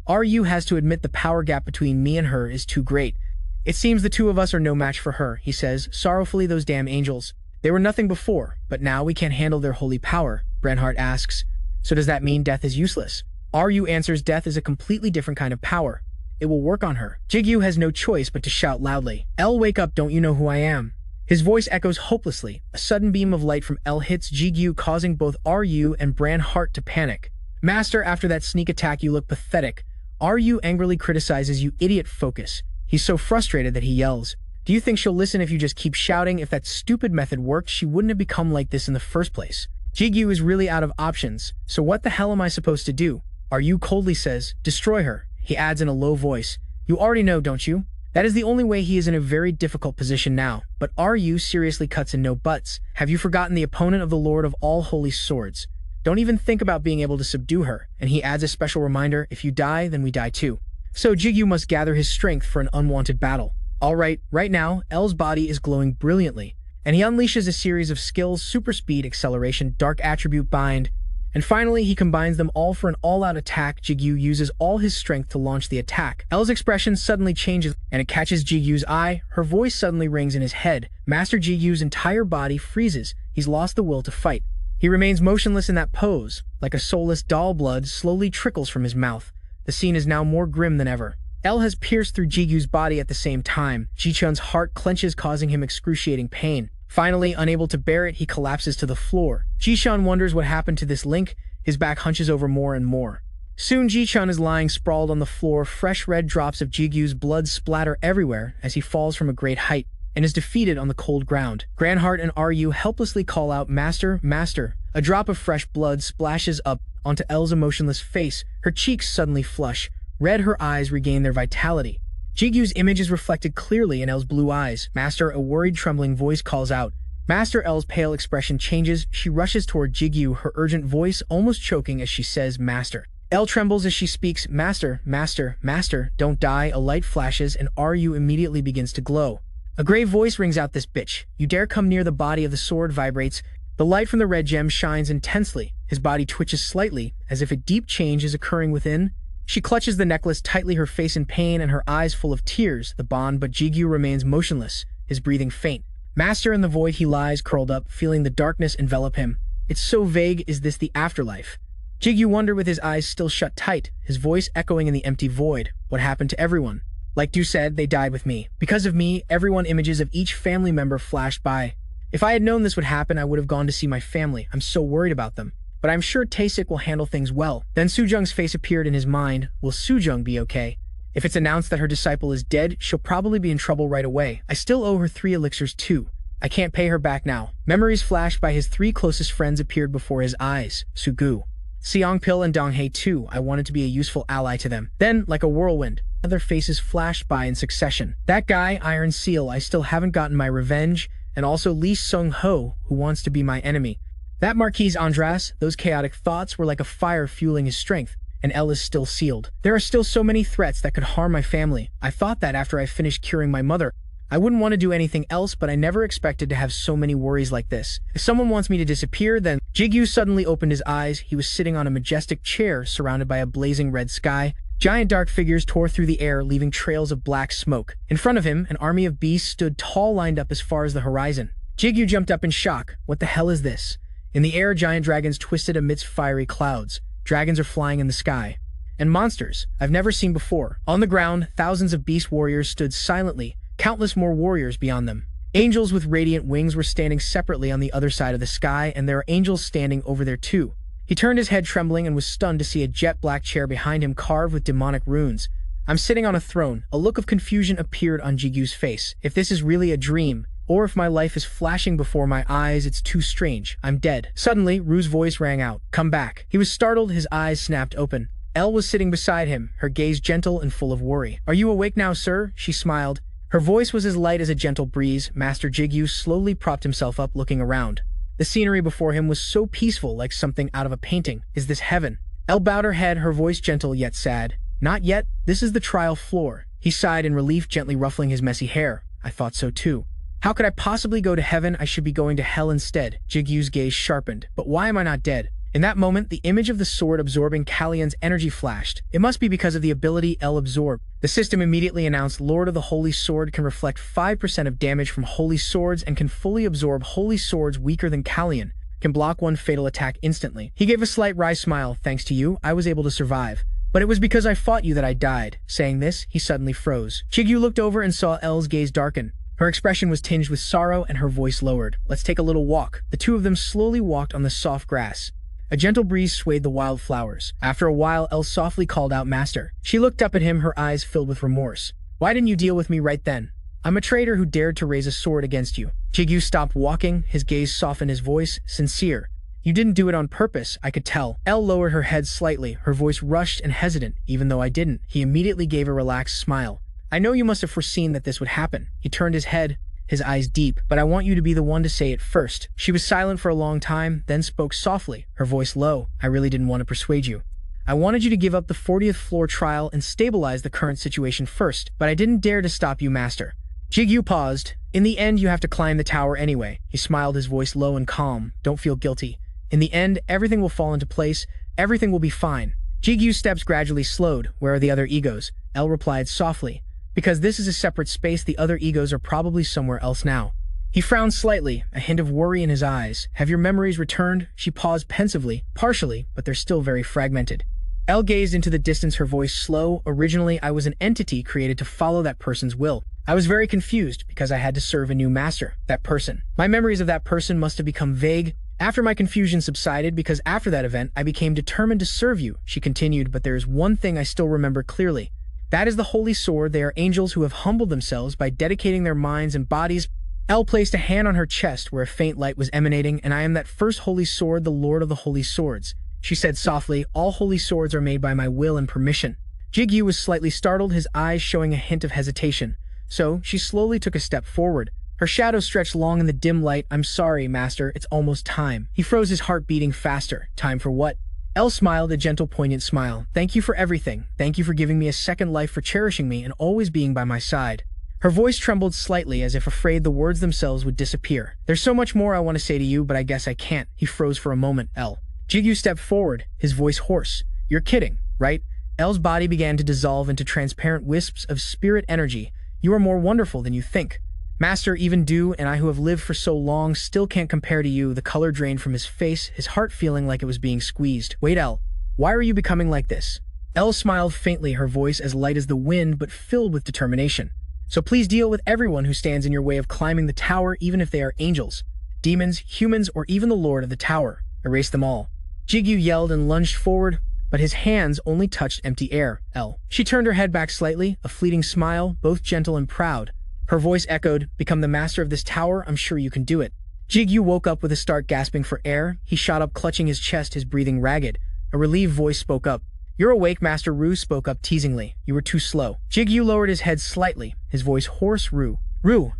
RU has to admit the power gap between me and her is too great. "It seems the two of us are no match for her," he says, sorrowfully. "Those damn angels. They were nothing before, but now we can't handle their holy power." Bernhardt asks, "So does that mean death is useless?" RU answers, "Death is a completely different kind of power. It will work on her." Jigu has no choice but to shout loudly, "L, wake up, don't you know who I am?" His voice echoes hopelessly. A sudden beam of light from L hits Jigu, causing both RU and Bernhardt to panic. "Master, after that sneak attack you look pathetic." RU angrily criticizes, "You idiot, focus." He's so frustrated that he yells, "Do you think she'll listen if you just keep shouting? If that stupid method worked, she wouldn't have become like this in the first place." Jigu is really out of options, so what the hell am I supposed to do? RU coldly says, "Destroy her." He adds in a low voice, "You already know, don't you?" That is the only way. He is in a very difficult position now, but RU seriously cuts in no buts. "Have you forgotten the opponent of the Lord of all holy swords? Don't even think about being able to subdue her." And he adds a special reminder, "If you die, then we die too." So Jigu must gather his strength for an unwanted battle. Alright, right now, L's body is glowing brilliantly, and he unleashes a series of skills: super speed, acceleration, dark attribute, bind, and finally he combines them all for an all-out attack. Jigu uses all his strength to launch the attack. L's expression suddenly changes, and it catches Jigu's eye. Her voice suddenly rings in his head. Master Jigu's entire body freezes. He's lost the will to fight. He remains motionless in that pose. Like a soulless doll, blood slowly trickles from his mouth. The scene is now more grim than ever. L has pierced through Jigu's body at the same time. Ji-chun's heart clenches, causing him excruciating pain. Finally, unable to bear it, he collapses to the floor. Ji-chun wonders what happened to this link. His back hunches over more and more. Soon Ji-chun is lying sprawled on the floor. Fresh red drops of Jigu's blood splatter everywhere as he falls from a great height and is defeated on the cold ground. Bernhardt and RU helplessly call out, "Master, master." A drop of fresh blood splashes up onto L's emotionless face. Her cheeks suddenly flush. Red, her eyes regain their vitality. Jigu's image is reflected clearly in L's blue eyes. "Master," a worried, trembling voice calls out. Master L's pale expression changes. She rushes toward Jigu, her urgent voice almost choking as she says, "Master." L trembles as she speaks, "Master, master, master, don't die." A light flashes and RU immediately begins to glow. A grave voice rings out, "This bitch. You dare come near the body of the sword," vibrates. The light from the red gem shines intensely. His body twitches slightly, as if a deep change is occurring within. She clutches the necklace tightly, her face in pain and her eyes full of tears. The bond, but Jigu remains motionless, his breathing faint. Master, in the void he lies, curled up, feeling the darkness envelop him. It's so vague. Is this the afterlife? Jigu wondered with his eyes still shut tight, his voice echoing in the empty void. What happened to everyone? Like Du said, they died with me. Because of me, everyone. Images of each family member flashed by. If I had known this would happen, I would have gone to see my family. I'm so worried about them. But I'm sure Taesik will handle things well. Then Sujung's face appeared in his mind. Will Sujung be okay? If it's announced that her disciple is dead, she'll probably be in trouble right away. I still owe her 3 elixirs too. I can't pay her back now. Memories flashed by his 3 closest friends appeared before his eyes. Sugu, Seongpil, and Donghae too. I wanted to be a useful ally to them. Then, like a whirlwind, other faces flashed by in succession. That guy, Iron Seal, I still haven't gotten my revenge, and also Lee Sung-ho, who wants to be my enemy. That Marquise Andras, those chaotic thoughts were like a fire fueling his strength, and L is still sealed. There are still so many threats that could harm my family. I thought that after I finished curing my mother, I wouldn't want to do anything else, but I never expected to have so many worries like this. If someone wants me to disappear, then... Jigu suddenly opened his eyes. He was sitting on a majestic chair surrounded by a blazing red sky. Giant dark figures tore through the air, leaving trails of black smoke. In front of him, an army of beasts stood tall, lined up as far as the horizon. Jigu jumped up in shock. What the hell is this? In the air, giant dragons twisted amidst fiery clouds. Dragons are flying in the sky. And monsters I've never seen before. On the ground, thousands of beast warriors stood silently, countless more warriors beyond them. Angels with radiant wings were standing separately on the other side of the sky, and there are angels standing over there too. He turned his head trembling and was stunned to see a jet black chair behind him carved with demonic runes. I'm sitting on a throne. A look of confusion appeared on Jigu's face. If this is really a dream, or if my life is flashing before my eyes, it's too strange. I'm dead. Suddenly, Rue's voice rang out. Come back. He was startled, his eyes snapped open. Elle was sitting beside him, her gaze gentle and full of worry. Are you awake now, sir? She smiled. Her voice was as light as a gentle breeze. Master Jigu slowly propped himself up, looking around. The scenery before him was so peaceful, like something out of a painting. Is this heaven? Elle bowed her head, her voice gentle yet sad. Not yet. This is the trial floor. He sighed in relief, gently ruffling his messy hair. I thought so too. How could I possibly go to heaven? I should be going to hell instead. Jigu's gaze sharpened. But why am I not dead? In that moment, the image of the sword absorbing Kalian's energy flashed. It must be because of the ability Elle absorbed. The system immediately announced Lord of the Holy Sword can reflect 5% of damage from holy swords and can fully absorb holy swords weaker than Kalian, can block one fatal attack instantly. He gave a slight wry smile. Thanks to you, I was able to survive. But it was because I fought you that I died. Saying this, he suddenly froze. Jigu looked over and saw Elle's gaze darken. Her expression was tinged with sorrow and her voice lowered. Let's take a little walk. The two of them slowly walked on the soft grass. A gentle breeze swayed the wildflowers. After a while, Elle softly called out, Master. She looked up at him, her eyes filled with remorse. Why didn't you deal with me right then? I'm a traitor who dared to raise a sword against you. Jigu stopped walking, his gaze softened, his voice sincere. You didn't do it on purpose, I could tell. Elle lowered her head slightly, her voice rushed and hesitant. Even though I didn't, he immediately gave a relaxed smile. I know you must have foreseen that this would happen. He turned his head, his eyes deep, but I want you to be the one to say it first. She was silent for a long time, then spoke softly, her voice low. I really didn't want to persuade you. I wanted you to give up the 40th floor trial and stabilize the current situation first, but I didn't dare to stop you, Master. Jigu paused. In the end, you have to climb the tower anyway. He smiled, his voice low and calm. Don't feel guilty. In the end, everything will fall into place. Everything will be fine. Jigu's steps gradually slowed. Where are the other egos? Elle replied softly. Because this is a separate space, the other egos are probably somewhere else now. He frowned slightly, a hint of worry in his eyes. Have your memories returned? She paused pensively, partially, but they're still very fragmented. Elle gazed into the distance, her voice slow. Originally, I was an entity created to follow that person's will. I was very confused because I had to serve a new master, that person. My memories of that person must have become vague. After my confusion subsided, because after that event, I became determined to serve you, she continued, but there is one thing I still remember clearly. That is the Holy Sword. They are angels who have humbled themselves by dedicating their minds and bodies. Elle placed a hand on her chest where a faint light was emanating, and I am that first Holy Sword, the Lord of the Holy Swords. She said softly, all holy swords are made by my will and permission. Jigu was slightly startled, his eyes showing a hint of hesitation. So, she slowly took a step forward. Her shadow stretched long in the dim light. I'm sorry, Master, it's almost time. He froze, his heart beating faster. Time for what? Elle smiled, a gentle, poignant smile. Thank you for everything. Thank you for giving me a second life, for cherishing me and always being by my side. Her voice trembled slightly, as if afraid the words themselves would disappear. There's so much more I want to say to you, but I guess I can't. He froze for a moment. Elle. Jigu stepped forward, his voice hoarse. You're kidding, right? Elle's body began to dissolve into transparent wisps of spirit energy. You are more wonderful than you think. Master, even Du and I who have lived for so long still can't compare to you. The color drained from his face, his heart feeling like it was being squeezed. Wait, Elle, why are you becoming like this? Elle smiled faintly, her voice as light as the wind but filled with determination. So please deal with everyone who stands in your way of climbing the tower, even if they are angels, demons, humans, or even the Lord of the Tower. Erase them all. Jigu yelled and lunged forward, but his hands only touched empty air. Elle. She turned her head back slightly, a fleeting smile, both gentle and proud. Her voice echoed, become the master of this tower, I'm sure you can do it. Jigu woke up with a start, gasping for air. He shot up, clutching his chest, his breathing ragged. A relieved voice spoke up. You're awake, Master. Ru spoke up teasingly. You were too slow. Jigu lowered his head slightly, his voice hoarse. Ru,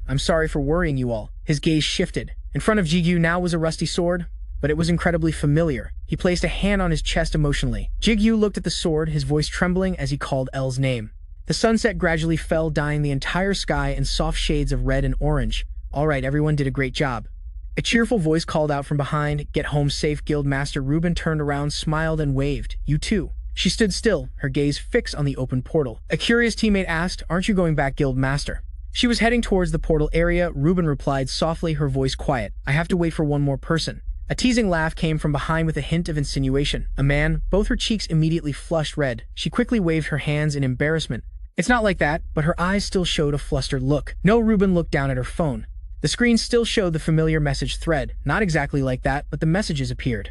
I'm sorry for worrying you all. His gaze shifted. In front of Jigu now was a rusty sword, but it was incredibly familiar. He placed a hand on his chest emotionally. Jigu looked at the sword, his voice trembling as he called Elle's name. The sunset gradually fell, dyeing the entire sky in soft shades of red and orange. All right, everyone did a great job. A cheerful voice called out from behind, get home safe, Guild Master. Ruben turned around, smiled, and waved. You too. She stood still, her gaze fixed on the open portal. A curious teammate asked, aren't you going back, Guild Master? She was heading towards the portal area. Ruben replied softly, her voice quiet. I have to wait for one more person. A teasing laugh came from behind with a hint of insinuation. A man, both her cheeks immediately flushed red. She quickly waved her hands in embarrassment. It's not like that, but her eyes still showed a flustered look. No, Ruben looked down at her phone. The screen still showed the familiar message thread. Not exactly like that, but the messages appeared.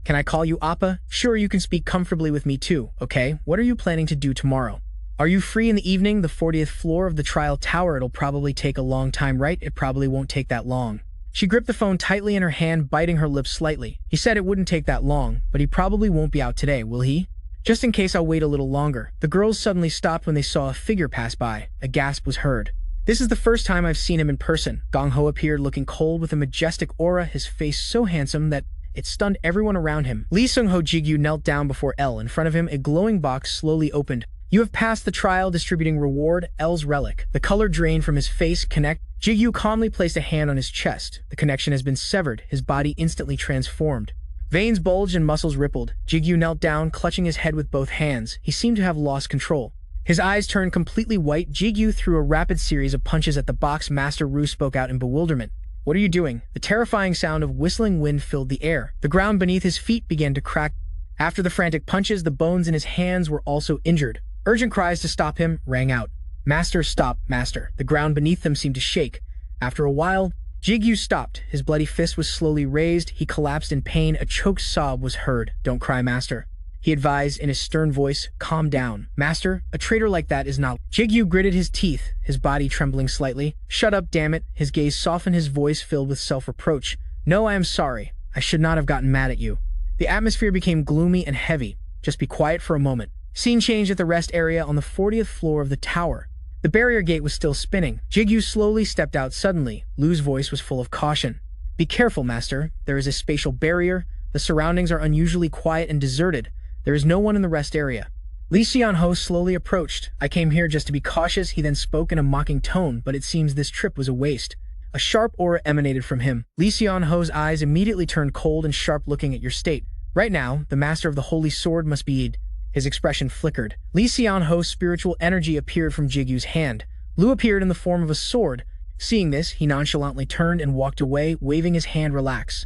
Can I call you Appa? Sure, you can speak comfortably with me too, okay? What are you planning to do tomorrow? Are you free in the evening? The 40th floor of the trial tower. It'll probably take a long time, right? It probably won't take that long. She gripped the phone tightly in her hand, biting her lips slightly. He said it wouldn't take that long, but he probably won't be out today, will he? Just in case, I'll wait a little longer. The girls suddenly stopped when they saw a figure pass by. A gasp was heard. This is the first time I've seen him in person. Gong Ho appeared looking cold with a majestic aura, his face so handsome that it stunned everyone around him. Lee Seung-ho Jigu knelt down before L. In front of him, a glowing box slowly opened. You have passed the trial, distributing reward, L's relic. The color drained from his face. Connect. Jigu calmly placed a hand on his chest. The connection has been severed. His body instantly transformed. Veins bulged and muscles rippled. Jigu knelt down, clutching his head with both hands. He seemed to have lost control. His eyes turned completely white. Jigu threw a rapid series of punches at the box. Master Ru spoke out in bewilderment. What are you doing? The terrifying sound of whistling wind filled the air. The ground beneath his feet began to crack. After the frantic punches, the bones in his hands were also injured. Urgent cries to stop him rang out. Master, stop, master. The ground beneath them seemed to shake. After a while, Jigu stopped. His bloody fist was slowly raised. He collapsed in pain. A choked sob was heard. Don't cry, master. He advised in his stern voice, calm down. Master, a traitor like that is not. Jigu gritted his teeth, his body trembling slightly. Shut up, damn it. His gaze softened, his voice filled with self-reproach. No, I am sorry. I should not have gotten mad at you. The atmosphere became gloomy and heavy. Just be quiet for a moment. Scene changed at the rest area on the 40th floor of the tower. The barrier gate was still spinning. Jigu slowly stepped out suddenly. Lu's voice was full of caution. Be careful, master. There is a spatial barrier. The surroundings are unusually quiet and deserted. There is no one in the rest area. Lee Seon-ho slowly approached. I came here just to be cautious. He then spoke in a mocking tone, but it seems this trip was a waste. A sharp aura emanated from him. Lee Seon-ho's eyes immediately turned cold and sharp, looking at your state. Right now, the master of the holy sword must be Id. His expression flickered. Lee Seon-ho's spiritual energy appeared from Jigu's hand. Lu appeared in the form of a sword. Seeing this, he nonchalantly turned and walked away, waving his hand. Relax.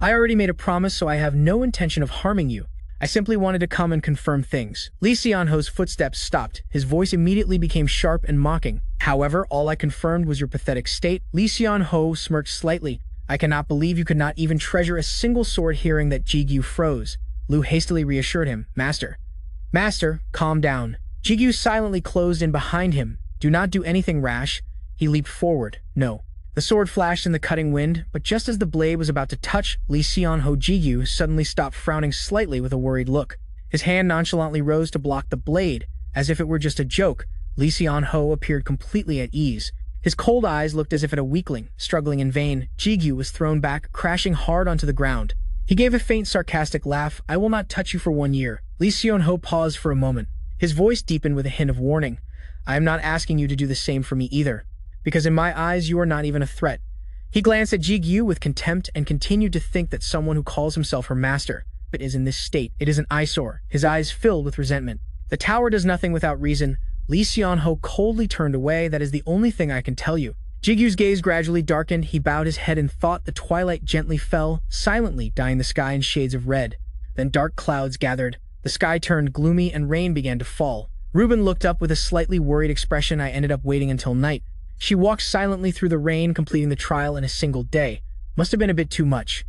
I already made a promise, so I have no intention of harming you. I simply wanted to come and confirm things. Lee Seon-ho's footsteps stopped. His voice immediately became sharp and mocking. However, all I confirmed was your pathetic state. Lee Seon-ho smirked slightly. I cannot believe you could not even treasure a single sword. Hearing that, Jigu froze. Lu hastily reassured him. Master, calm down. Jigu silently closed in behind him. Do not do anything rash. He leaped forward. No. The sword flashed in the cutting wind, but just as the blade was about to touch Lee Seon-ho, Jigu suddenly stopped, frowning slightly with a worried look. His hand nonchalantly rose to block the blade. As if it were just a joke, Lee Seon-ho appeared completely at ease. His cold eyes looked as if at a weakling, struggling in vain. Jigu was thrown back, crashing hard onto the ground. He gave a faint sarcastic laugh. I will not touch you for 1 year. Lee Seon-ho paused for a moment. His voice deepened with a hint of warning. I am not asking you to do the same for me either, because in my eyes you are not even a threat. He glanced at Jigu with contempt and continued to think that someone who calls himself her master, but is in this state, it is an eyesore. His eyes filled with resentment. The tower does nothing without reason. Lee Seon-ho coldly turned away. That is the only thing I can tell you. Jigu's gaze gradually darkened. He bowed his head in thought. The twilight gently fell, silently dyeing the sky in shades of red. Then dark clouds gathered. The sky turned gloomy and rain began to fall. Ruben looked up with a slightly worried expression. I ended up waiting until night. She walked silently through the rain, completing the trial in a single day. Must have been a bit too much.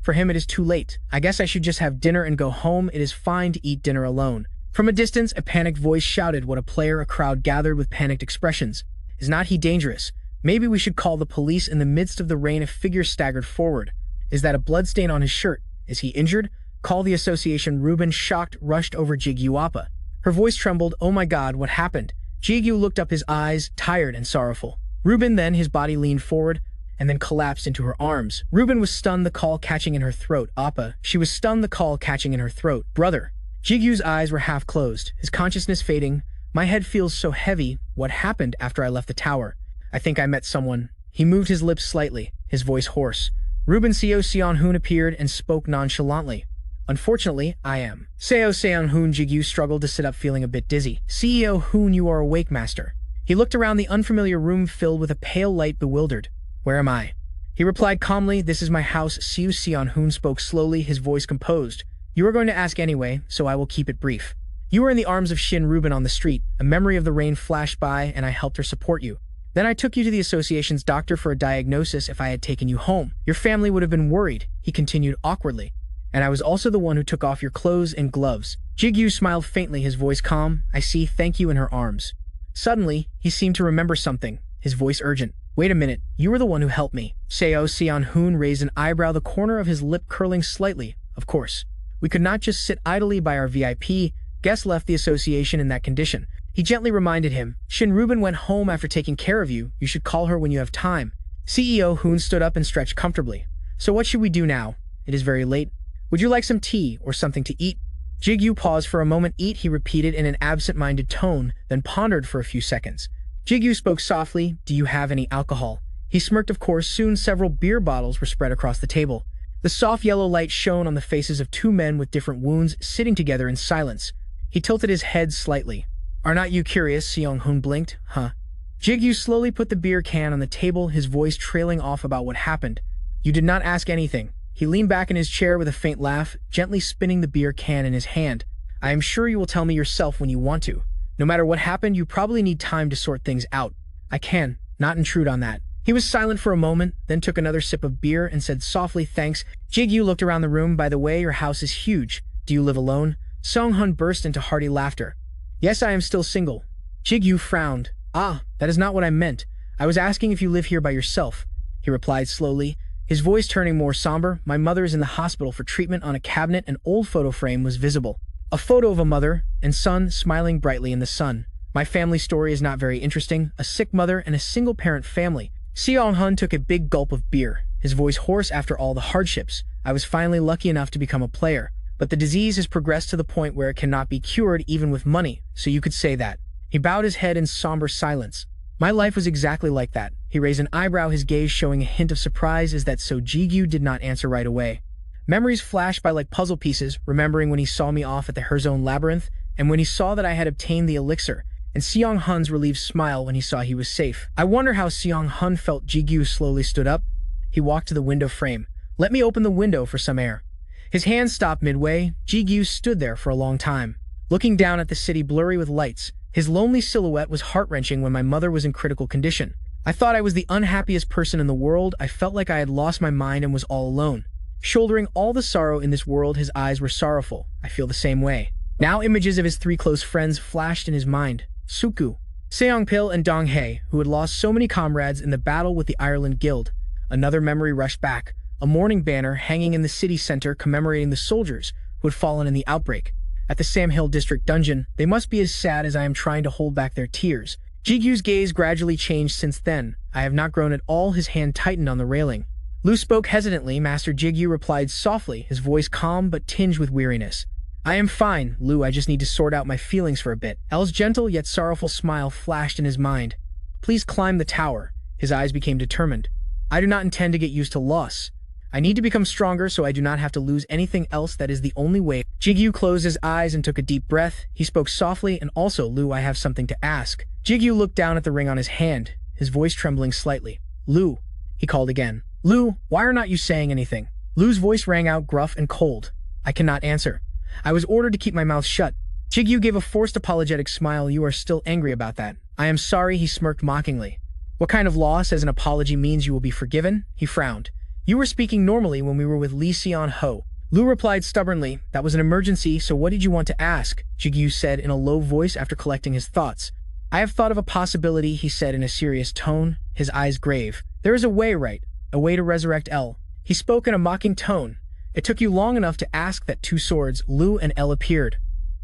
For him, it is too late. I guess I should just have dinner and go home. It is fine to eat dinner alone. From a distance, a panicked voice shouted. What a player! A crowd gathered with panicked expressions. Is not he dangerous? Maybe we should call the police. In the midst of the rain, a figure staggered forward. Is that a bloodstain on his shirt? Is he injured? Call the association. Ruben, shocked, rushed over Jigu Appa. Her voice trembled. Oh my God, what happened? Jigu looked up, his eyes tired and sorrowful. Ruben, then his body leaned forward and then collapsed into her arms. Ruben was stunned, the call catching in her throat. Appa. She was stunned, the call catching in her throat. Brother. Jigu's eyes were half closed, his consciousness fading. My head feels so heavy. What happened after I left the tower? I think I met someone. He moved his lips slightly, his voice hoarse. Ruben Seo Seon-hoon appeared and spoke nonchalantly. Unfortunately, I am. Seo Seon-hoon. Jigu struggled to sit up, feeling a bit dizzy. CEO Hoon, you are awake, master. He looked around the unfamiliar room filled with a pale light, bewildered. Where am I? He replied calmly, this is my house. Seo Seon-hoon spoke slowly, his voice composed. You are going to ask anyway, so I will keep it brief. You were in the arms of Shin Ruben on the street. A memory of the rain flashed by, and I helped her support you. Then I took you to the association's doctor for a diagnosis. If I had taken you home, your family would have been worried, he continued awkwardly. And I was also the one who took off your clothes and gloves. Jigu smiled faintly, his voice calm. I see, thank you, in her arms. Suddenly, he seemed to remember something, his voice urgent. Wait a minute, you were the one who helped me. Seo Seon-hoon raised an eyebrow, the corner of his lip curling slightly. Of course. We could not just sit idly by our VIP. Guest left the association in that condition. He gently reminded him, Shin Ruben went home after taking care of you. You should call her when you have time. CEO Hoon stood up and stretched comfortably. So what should we do now? It is very late. Would you like some tea or something to eat? Jigu paused for a moment. Eat, he repeated in an absent-minded tone, then pondered for a few seconds. Jigu spoke softly. Do you have any alcohol? He smirked, of course. Soon several beer bottles were spread across the table. The soft yellow light shone on the faces of two men with different wounds sitting together in silence. He tilted his head slightly. Are not you curious? Seong-hoon blinked. Huh? Jigu slowly put the beer can on the table, his voice trailing off about what happened. You did not ask anything. He leaned back in his chair with a faint laugh, gently spinning the beer can in his hand. I am sure you will tell me yourself when you want to. No matter what happened, you probably need time to sort things out. I can not intrude on that. He was silent for a moment, then took another sip of beer and said softly, thanks. Jigu looked around the room. By the way, your house is huge. Do you live alone? Song-hun burst into hearty laughter. Yes, I am still single. Jigu frowned. Ah, that is not what I meant. I was asking if you live here by yourself. He replied slowly, his voice turning more somber. My mother is in the hospital for treatment. On a cabinet, an old photo frame was visible. A photo of a mother and son smiling brightly in the sun. My family story is not very interesting. A sick mother and a single-parent family. Seong-hun took a big gulp of beer, his voice hoarse after all the hardships. I was finally lucky enough to become a player, but the disease has progressed to the point where it cannot be cured even with money, so you could say that. He bowed his head in somber silence. My life was exactly like that. He raised an eyebrow, his gaze showing a hint of surprise. Is that so? Jigu did not answer right away. Memories flashed by like puzzle pieces, remembering when he saw me off at the Herzone Labyrinth, and when he saw that I had obtained the elixir, and Seong-hun's relieved smile when he saw he was safe. I wonder how Seong-hun felt. Jigu slowly stood up. He walked to the window frame. Let me open the window for some air. His hand stopped midway. Jigu stood there for a long time, looking down at the city blurry with lights. His lonely silhouette was heart-wrenching. When my mother was in critical condition, I thought I was the unhappiest person in the world. I felt like I had lost my mind and was all alone. Shouldering all the sorrow in this world, his eyes were sorrowful. I feel the same way. Now images of his three close friends flashed in his mind. Suku, Seong-pil, and Dong-hae, who had lost so many comrades in the battle with the Ireland Guild. Another memory rushed back. A mourning banner hanging in the city center commemorating the soldiers who had fallen in the outbreak. At the Sam Hill district dungeon, they must be as sad as I am trying to hold back their tears. Jigu's gaze gradually changed since then. I have not grown at all. His hand tightened on the railing. Lu spoke hesitantly. Master Jigu replied softly, his voice calm but tinged with weariness. I am fine, Lu. I just need to sort out my feelings for a bit. L's gentle yet sorrowful smile flashed in his mind. Please climb the tower. His eyes became determined. I do not intend to get used to loss. I need to become stronger so I do not have to lose anything else. That is the only way. Jigu closed his eyes and took a deep breath. He spoke softly, and also, Lu, I have something to ask. Jigu looked down at the ring on his hand, his voice trembling slightly. Lu, he called again. Lu, why are not you saying anything? Lu's voice rang out gruff and cold. I cannot answer. I was ordered to keep my mouth shut. Jigu gave a forced apologetic smile. You are still angry about that. I am sorry, he smirked mockingly. What kind of loss as an apology means you will be forgiven? He frowned. You were speaking normally when we were with Lee Seon-ho. Lu replied stubbornly, that was an emergency, so what did you want to ask? Jigu said in a low voice after collecting his thoughts. I have thought of a possibility, he said in a serious tone, his eyes grave. There is a way, right? A way to resurrect L. He spoke in a mocking tone. It took you long enough to ask that two swords, Lu and L, appeared.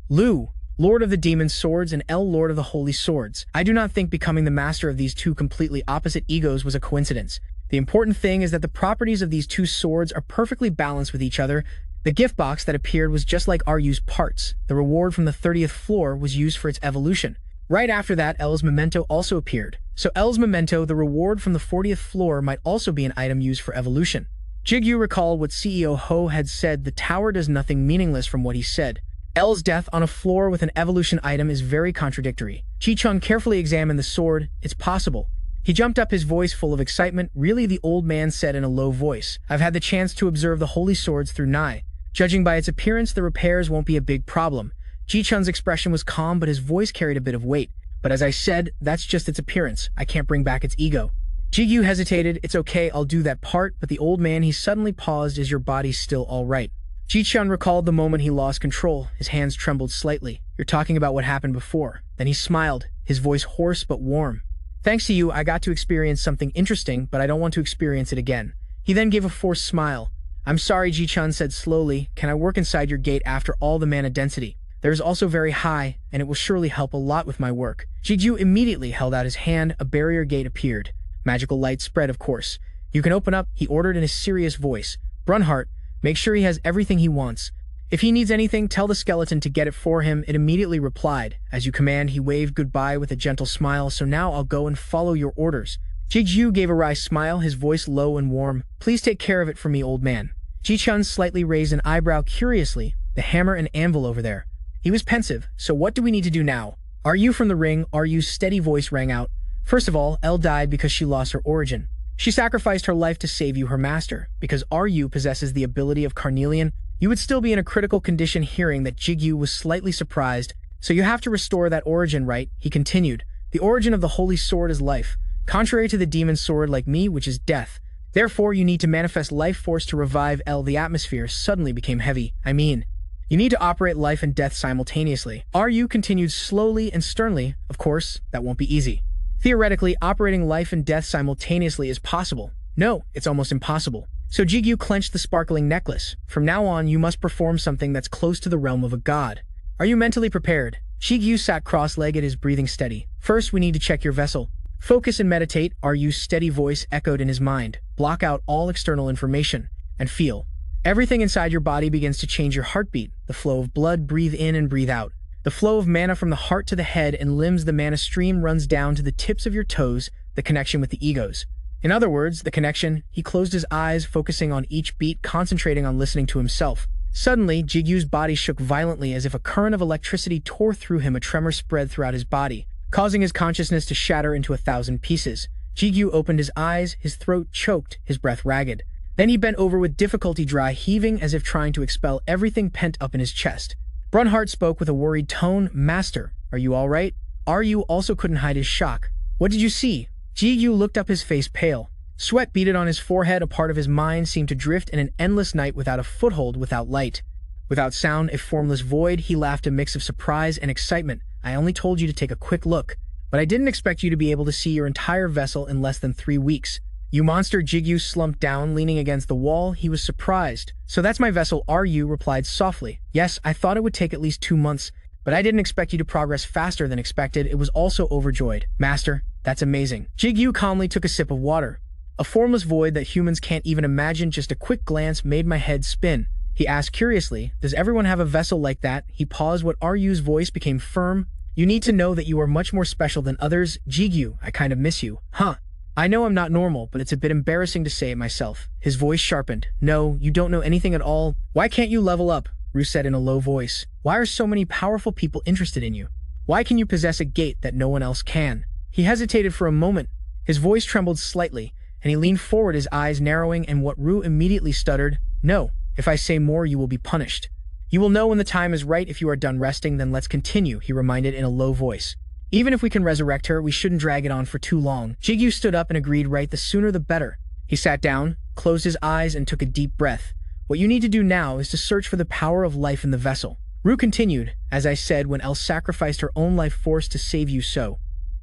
Lu, Lord of the Demon Swords, and L, Lord of the Holy Swords. I do not think becoming the master of these two completely opposite egos was a coincidence. The important thing is that the properties of these two swords are perfectly balanced with each other. The gift box that appeared was just like our used parts. The reward from the 30th floor was used for its evolution. Right after that, L's memento also appeared. So L's memento, the reward from the 40th floor, might also be an item used for evolution. Jigu recalled what CEO Ho had said. The tower does nothing meaningless from what he said. L's death on a floor with an evolution item is very contradictory. Ji-chun carefully examined the sword. It's possible. He jumped up, his voice full of excitement. Really, the old man said in a low voice. I've had the chance to observe the holy swords through Nai. Judging by its appearance, the repairs won't be a big problem. Ji-chun's expression was calm, but his voice carried a bit of weight. But as I said, that's just its appearance. I can't bring back its ego. Jigu hesitated. It's okay, I'll do that part, but the old man, he suddenly paused. Is your body still all right? Ji-chun recalled the moment he lost control. His hands trembled slightly. You're talking about what happened before. Then he smiled, his voice hoarse but warm. Thanks to you, I got to experience something interesting, but I don't want to experience it again. He then gave a forced smile. I'm sorry, Ji-chun said slowly. Can I work inside your gate after all the mana density? There is also very high, and it will surely help a lot with my work. Jigu immediately held out his hand. A barrier gate appeared. Magical light spread, of course. You can open up, he ordered in a serious voice. Brunhart, make sure he has everything he wants. If he needs anything, tell the skeleton to get it for him. It immediately replied. As you command, he waved goodbye with a gentle smile. So now I'll go and follow your orders. Jigu gave a wry smile, his voice low and warm. Please take care of it for me, old man. Ji-chun slightly raised an eyebrow curiously. The hammer and anvil over there. He was pensive. So what do we need to do now? Are you from the ring? Ryu's steady voice rang out. First of all, Elle died because she lost her origin. She sacrificed her life to save you, her master. Because Ryu possesses the ability of carnelian, you would still be in a critical condition. Hearing that, Jigu was slightly surprised. So you have to restore that origin, right? He continued. The origin of the holy sword is life, contrary to the demon sword like me, which is death. Therefore, you need to manifest life force to revive Elle. The atmosphere suddenly became heavy. You need to operate life and death simultaneously. Ryu continued slowly and sternly. Of course, that won't be easy. Theoretically, operating life and death simultaneously is possible. No, it's almost impossible. So Jigu clenched the sparkling necklace. From now on, you must perform something that's close to the realm of a god. Are you mentally prepared? Jigu sat cross-legged, his breathing steady. First, we need to check your vessel. Focus and meditate. Ryu's steady voice echoed in his mind. Block out all external information and feel. Everything inside your body begins to change. Your heartbeat, the flow of blood, breathe in and breathe out. The flow of mana from the heart to the head and limbs. The mana stream runs down to the tips of your toes, the connection with the egos. In other words, the connection. He closed his eyes, focusing on each beat, concentrating on listening to himself. Suddenly, Jigu's body shook violently as if a current of electricity tore through him. A tremor spread throughout his body, causing his consciousness to shatter into 1,000 pieces. Jigu opened his eyes, his throat choked, his breath ragged. Then he bent over with difficulty, dry heaving as if trying to expel everything pent up in his chest. Brunhart spoke with a worried tone. Master, are you all right? Ryu also couldn't hide his shock. What did you see? Jigu looked up, his face pale. Sweat beaded on his forehead. A part of his mind seemed to drift in an endless night without a foothold, without light. Without sound, a formless void. He laughed, a mix of surprise and excitement. I only told you to take a quick look, but I didn't expect you to be able to see your entire vessel in less than 3 weeks. You monster! Jigu slumped down, leaning against the wall. He was surprised. So that's my vessel, Ryu replied softly. Yes, I thought it would take at least 2 months, but I didn't expect you to progress faster than expected. It was also overjoyed. Master, that's amazing. Jigu calmly took a sip of water. A formless void that humans can't even imagine. Just a quick glance made my head spin. He asked curiously, does everyone have a vessel like that? He paused. What Ryu's voice became firm. You need to know that you are much more special than others. Jigu, I kind of miss you. Huh. I know I'm not normal, but it's a bit embarrassing to say it myself. His voice sharpened. No, you don't know anything at all. Why can't you level up? Ryu said in a low voice. Why are so many powerful people interested in you? Why can you possess a gate that no one else can? He hesitated for a moment. His voice trembled slightly, and he leaned forward, his eyes narrowing, and what Ryu immediately stuttered. No, if I say more, you will be punished. You will know when the time is right. If you are done resting, then let's continue, he reminded in a low voice. Even if we can resurrect her, we shouldn't drag it on for too long. Jigu stood up and agreed. Right, the sooner the better. He sat down, closed his eyes, and took a deep breath. What you need to do now is to search for the power of life in the vessel. Ryu continued, as I said, when Elle sacrificed her own life force to save you, so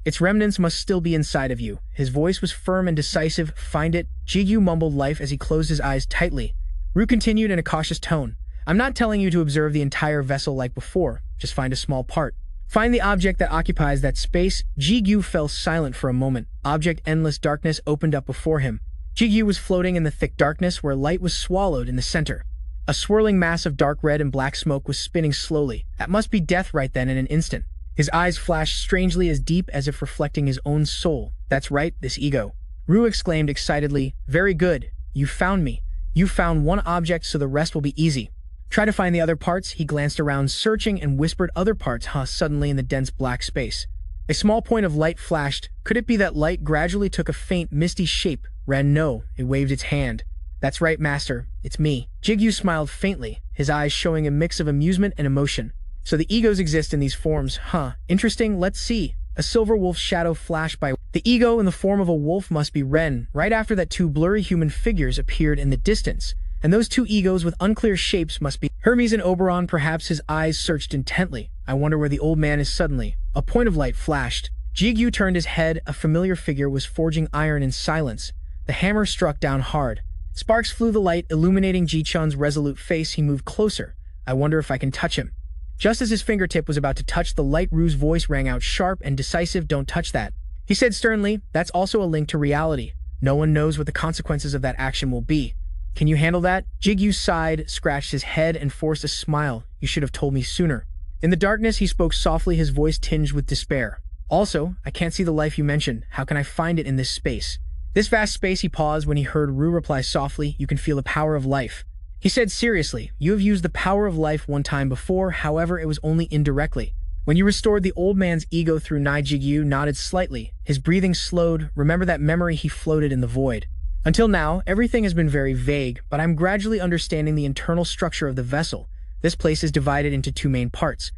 its remnants must still be inside of you. His voice was firm and decisive. Find it. Jigu mumbled life as he closed his eyes tightly. Ryu continued in a cautious tone. I'm not telling you to observe the entire vessel like before. Just find a small part. Find the object that occupies that space. Jigu fell silent for a moment. Object endless darkness opened up before him. Jigu was floating in the thick darkness where light was swallowed in the center. A swirling mass of dark red and black smoke was spinning slowly. That must be death right then in an instant. His eyes flashed strangely, as deep as if reflecting his own soul. That's right, this ego. Ryu exclaimed excitedly. Very good. You found me. You found one object, so the rest will be easy. Try to find the other parts. He glanced around, searching, and whispered, other parts, huh? Suddenly in the dense black space, a small point of light flashed. Could it be that light gradually took a faint, misty shape? Ren, no. It waved its hand. That's right, master. It's me. Jigu smiled faintly, his eyes showing a mix of amusement and emotion. So the egos exist in these forms, huh? Interesting. Let's see. A silver wolf shadow flashed by. The ego in the form of a wolf must be Ren. Right after that, 2 blurry human figures appeared in the distance. And those 2 egos with unclear shapes must be Hermes and Oberon. Perhaps. His eyes searched intently. I wonder where the old man is. Suddenly, a point of light flashed. Jigu turned his head. A familiar figure was forging iron in silence. The hammer struck down hard. Sparks flew the light, illuminating Ji-chun's resolute face. He moved closer. I wonder if I can touch him. Just as his fingertip was about to touch the light, Ru's voice rang out sharp and decisive, "Don't touch that." He said sternly, "That's also a link to reality. No one knows what the consequences of that action will be. Can you handle that?" Jigu sighed, scratched his head, and forced a smile. "You should have told me sooner." In the darkness, he spoke softly, his voice tinged with despair. "Also, I can't see the life you mentioned. How can I find it in this space?" This vast space, he paused when he heard Ru reply softly, "You can feel the power of life." He said seriously, "You have used the power of life one time before, however, it was only indirectly. When you restored the old man's ego through Nai." Jigu nodded slightly. His breathing slowed. "Remember that memory?" He floated in the void. "Until now, everything has been very vague, but I'm gradually understanding the internal structure of the vessel. This place is divided into two main parts.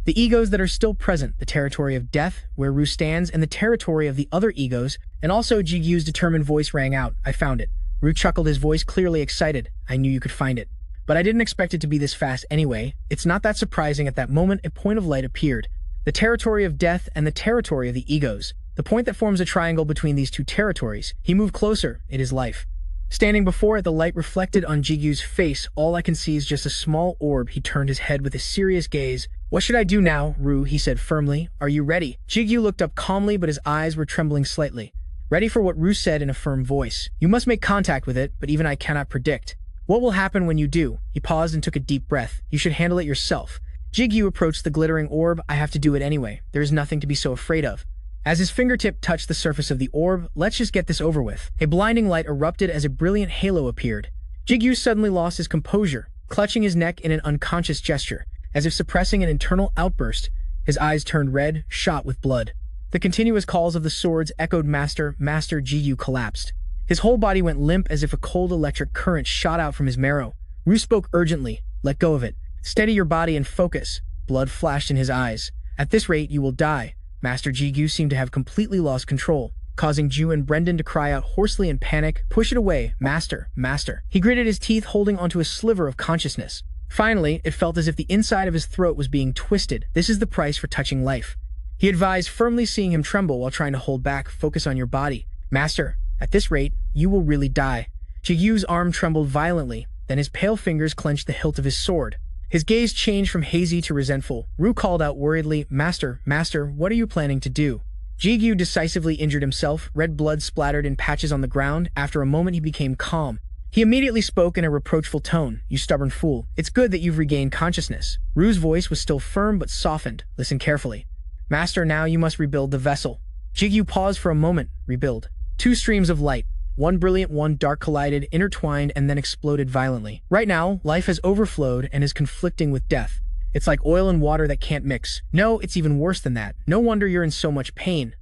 The egos that are still present, the territory of death, where Ru stands, and the territory of the other egos." And also, Jigu's determined voice rang out, "I found it." Ru chuckled, his voice clearly excited. "I knew you could find it. But I didn't expect it to be this fast anyway." It's not that surprising. At that moment, a point of light appeared. The territory of death and the territory of the egos. The point that forms a triangle between these two territories. He moved closer. "It is life." Standing before it, the light reflected on Jigu's face. "All I can see is just a small orb." He turned his head with a serious gaze. "What should I do now, Ru?" he said firmly. "Are you ready?" Jigu looked up calmly, but his eyes were trembling slightly. Ready for what Ru said in a firm voice. "You must make contact with it, but even I cannot predict. What will happen when you do?" He paused and took a deep breath. "You should handle it yourself." Jigu approached the glittering orb. "I have to do it anyway. There is nothing to be so afraid of." As his fingertip touched the surface of the orb, "Let's just get this over with." A blinding light erupted as a brilliant halo appeared. Jigu suddenly lost his composure, clutching his neck in an unconscious gesture, as if suppressing an internal outburst. His eyes turned red, shot with blood. The continuous calls of the swords echoed, "Master, Master." Jigu collapsed. His whole body went limp as if a cold electric current shot out from his marrow. Ru spoke urgently, "Let go of it. Steady your body and focus." Blood flashed in his eyes. "At this rate, you will die." Master Jigu seemed to have completely lost control, causing Ju and Brendan to cry out hoarsely in panic, "Push it away, Master, Master." He gritted his teeth, holding onto a sliver of consciousness. Finally, it felt as if the inside of his throat was being twisted. "This is the price for touching life," he advised firmly, seeing him tremble while trying to hold back. "Focus on your body. Master, at this rate, you will really die." Jigu's arm trembled violently, then his pale fingers clenched the hilt of his sword. His gaze changed from hazy to resentful. Ru called out worriedly, "Master, Master, what are you planning to do?" Jigu decisively injured himself. Red blood splattered in patches on the ground. After a moment, he became calm. He immediately spoke in a reproachful tone, "You stubborn fool. It's good that you've regained consciousness." Ru's voice was still firm but softened. "Listen carefully. Master, now you must rebuild the vessel." Jigu paused for a moment. "Rebuild." Two streams of light, one brilliant, one dark, collided, intertwined, and then exploded violently. Right now, life has overflowed and is conflicting with death. It's like oil and water that can't mix. No, it's even worse than that. No wonder you're in so much pain.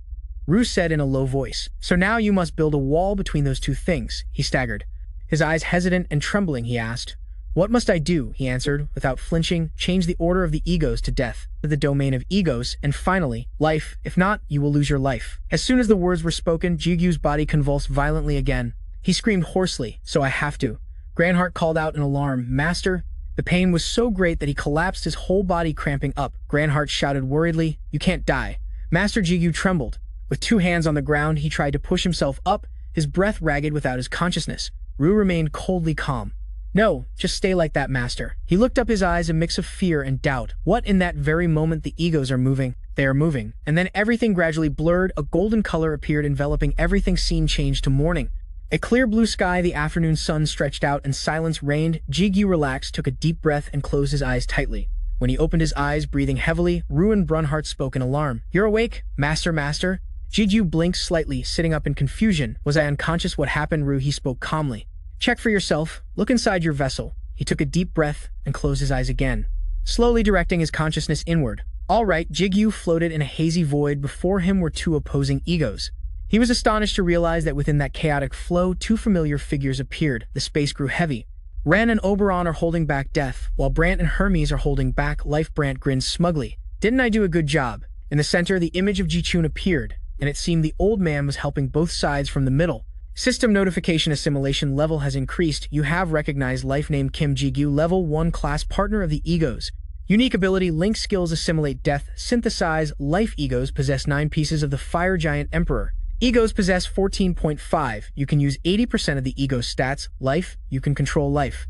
Ru said in a low voice. "So now you must build a wall between those two things." He staggered. His eyes hesitant and trembling, he asked, "What must I do?" He answered, without flinching. "Change the order of the egos to death, to the domain of egos, and finally, life. If not, you will lose your life." As soon as the words were spoken, Jigu's body convulsed violently again. He screamed hoarsely, "So I have to." Granhart called out in alarm, "Master." The pain was so great that he collapsed, his whole body cramping up. Granhart shouted worriedly, "You can't die." Master Jigu trembled. With two hands on the ground, he tried to push himself up, his breath ragged without his consciousness. Ru remained coldly calm. "No, just stay like that, Master." He looked up, his eyes a mix of fear and doubt. What? In that very moment, the egos are moving. They are moving. And then everything gradually blurred. A golden color appeared, enveloping everything. Scene changed to morning. A clear blue sky, the afternoon sun stretched out, and silence reigned. Jigu relaxed, took a deep breath, and closed his eyes tightly. When he opened his eyes, breathing heavily, Ru and Brunhart spoke in alarm. "You're awake? Master, Master?" Jigu blinked slightly, sitting up in confusion. "Was I unconscious? What happened, Ru?" He spoke calmly. "Check for yourself. Look inside your vessel." He took a deep breath and closed his eyes again, slowly directing his consciousness inward. All right, Jigu floated in a hazy void. Before him were two opposing egos. He was astonished to realize that within that chaotic flow, two familiar figures appeared. The space grew heavy. Ren and Oberon are holding back death, while Brant and Hermes are holding back life. Brant grinned smugly. "Didn't I do a good job?" In the center, the image of Jichun appeared, and it seemed the old man was helping both sides from the middle. System notification assimilation level has increased. You have recognized life name Kim Jigu, level 1 class, partner of the egos. Unique ability, link skills, assimilate death, synthesize life. Egos possess 9 pieces of the fire giant emperor. Egos possess 14.5. You can use 80% of the ego stats. Life, you can control life.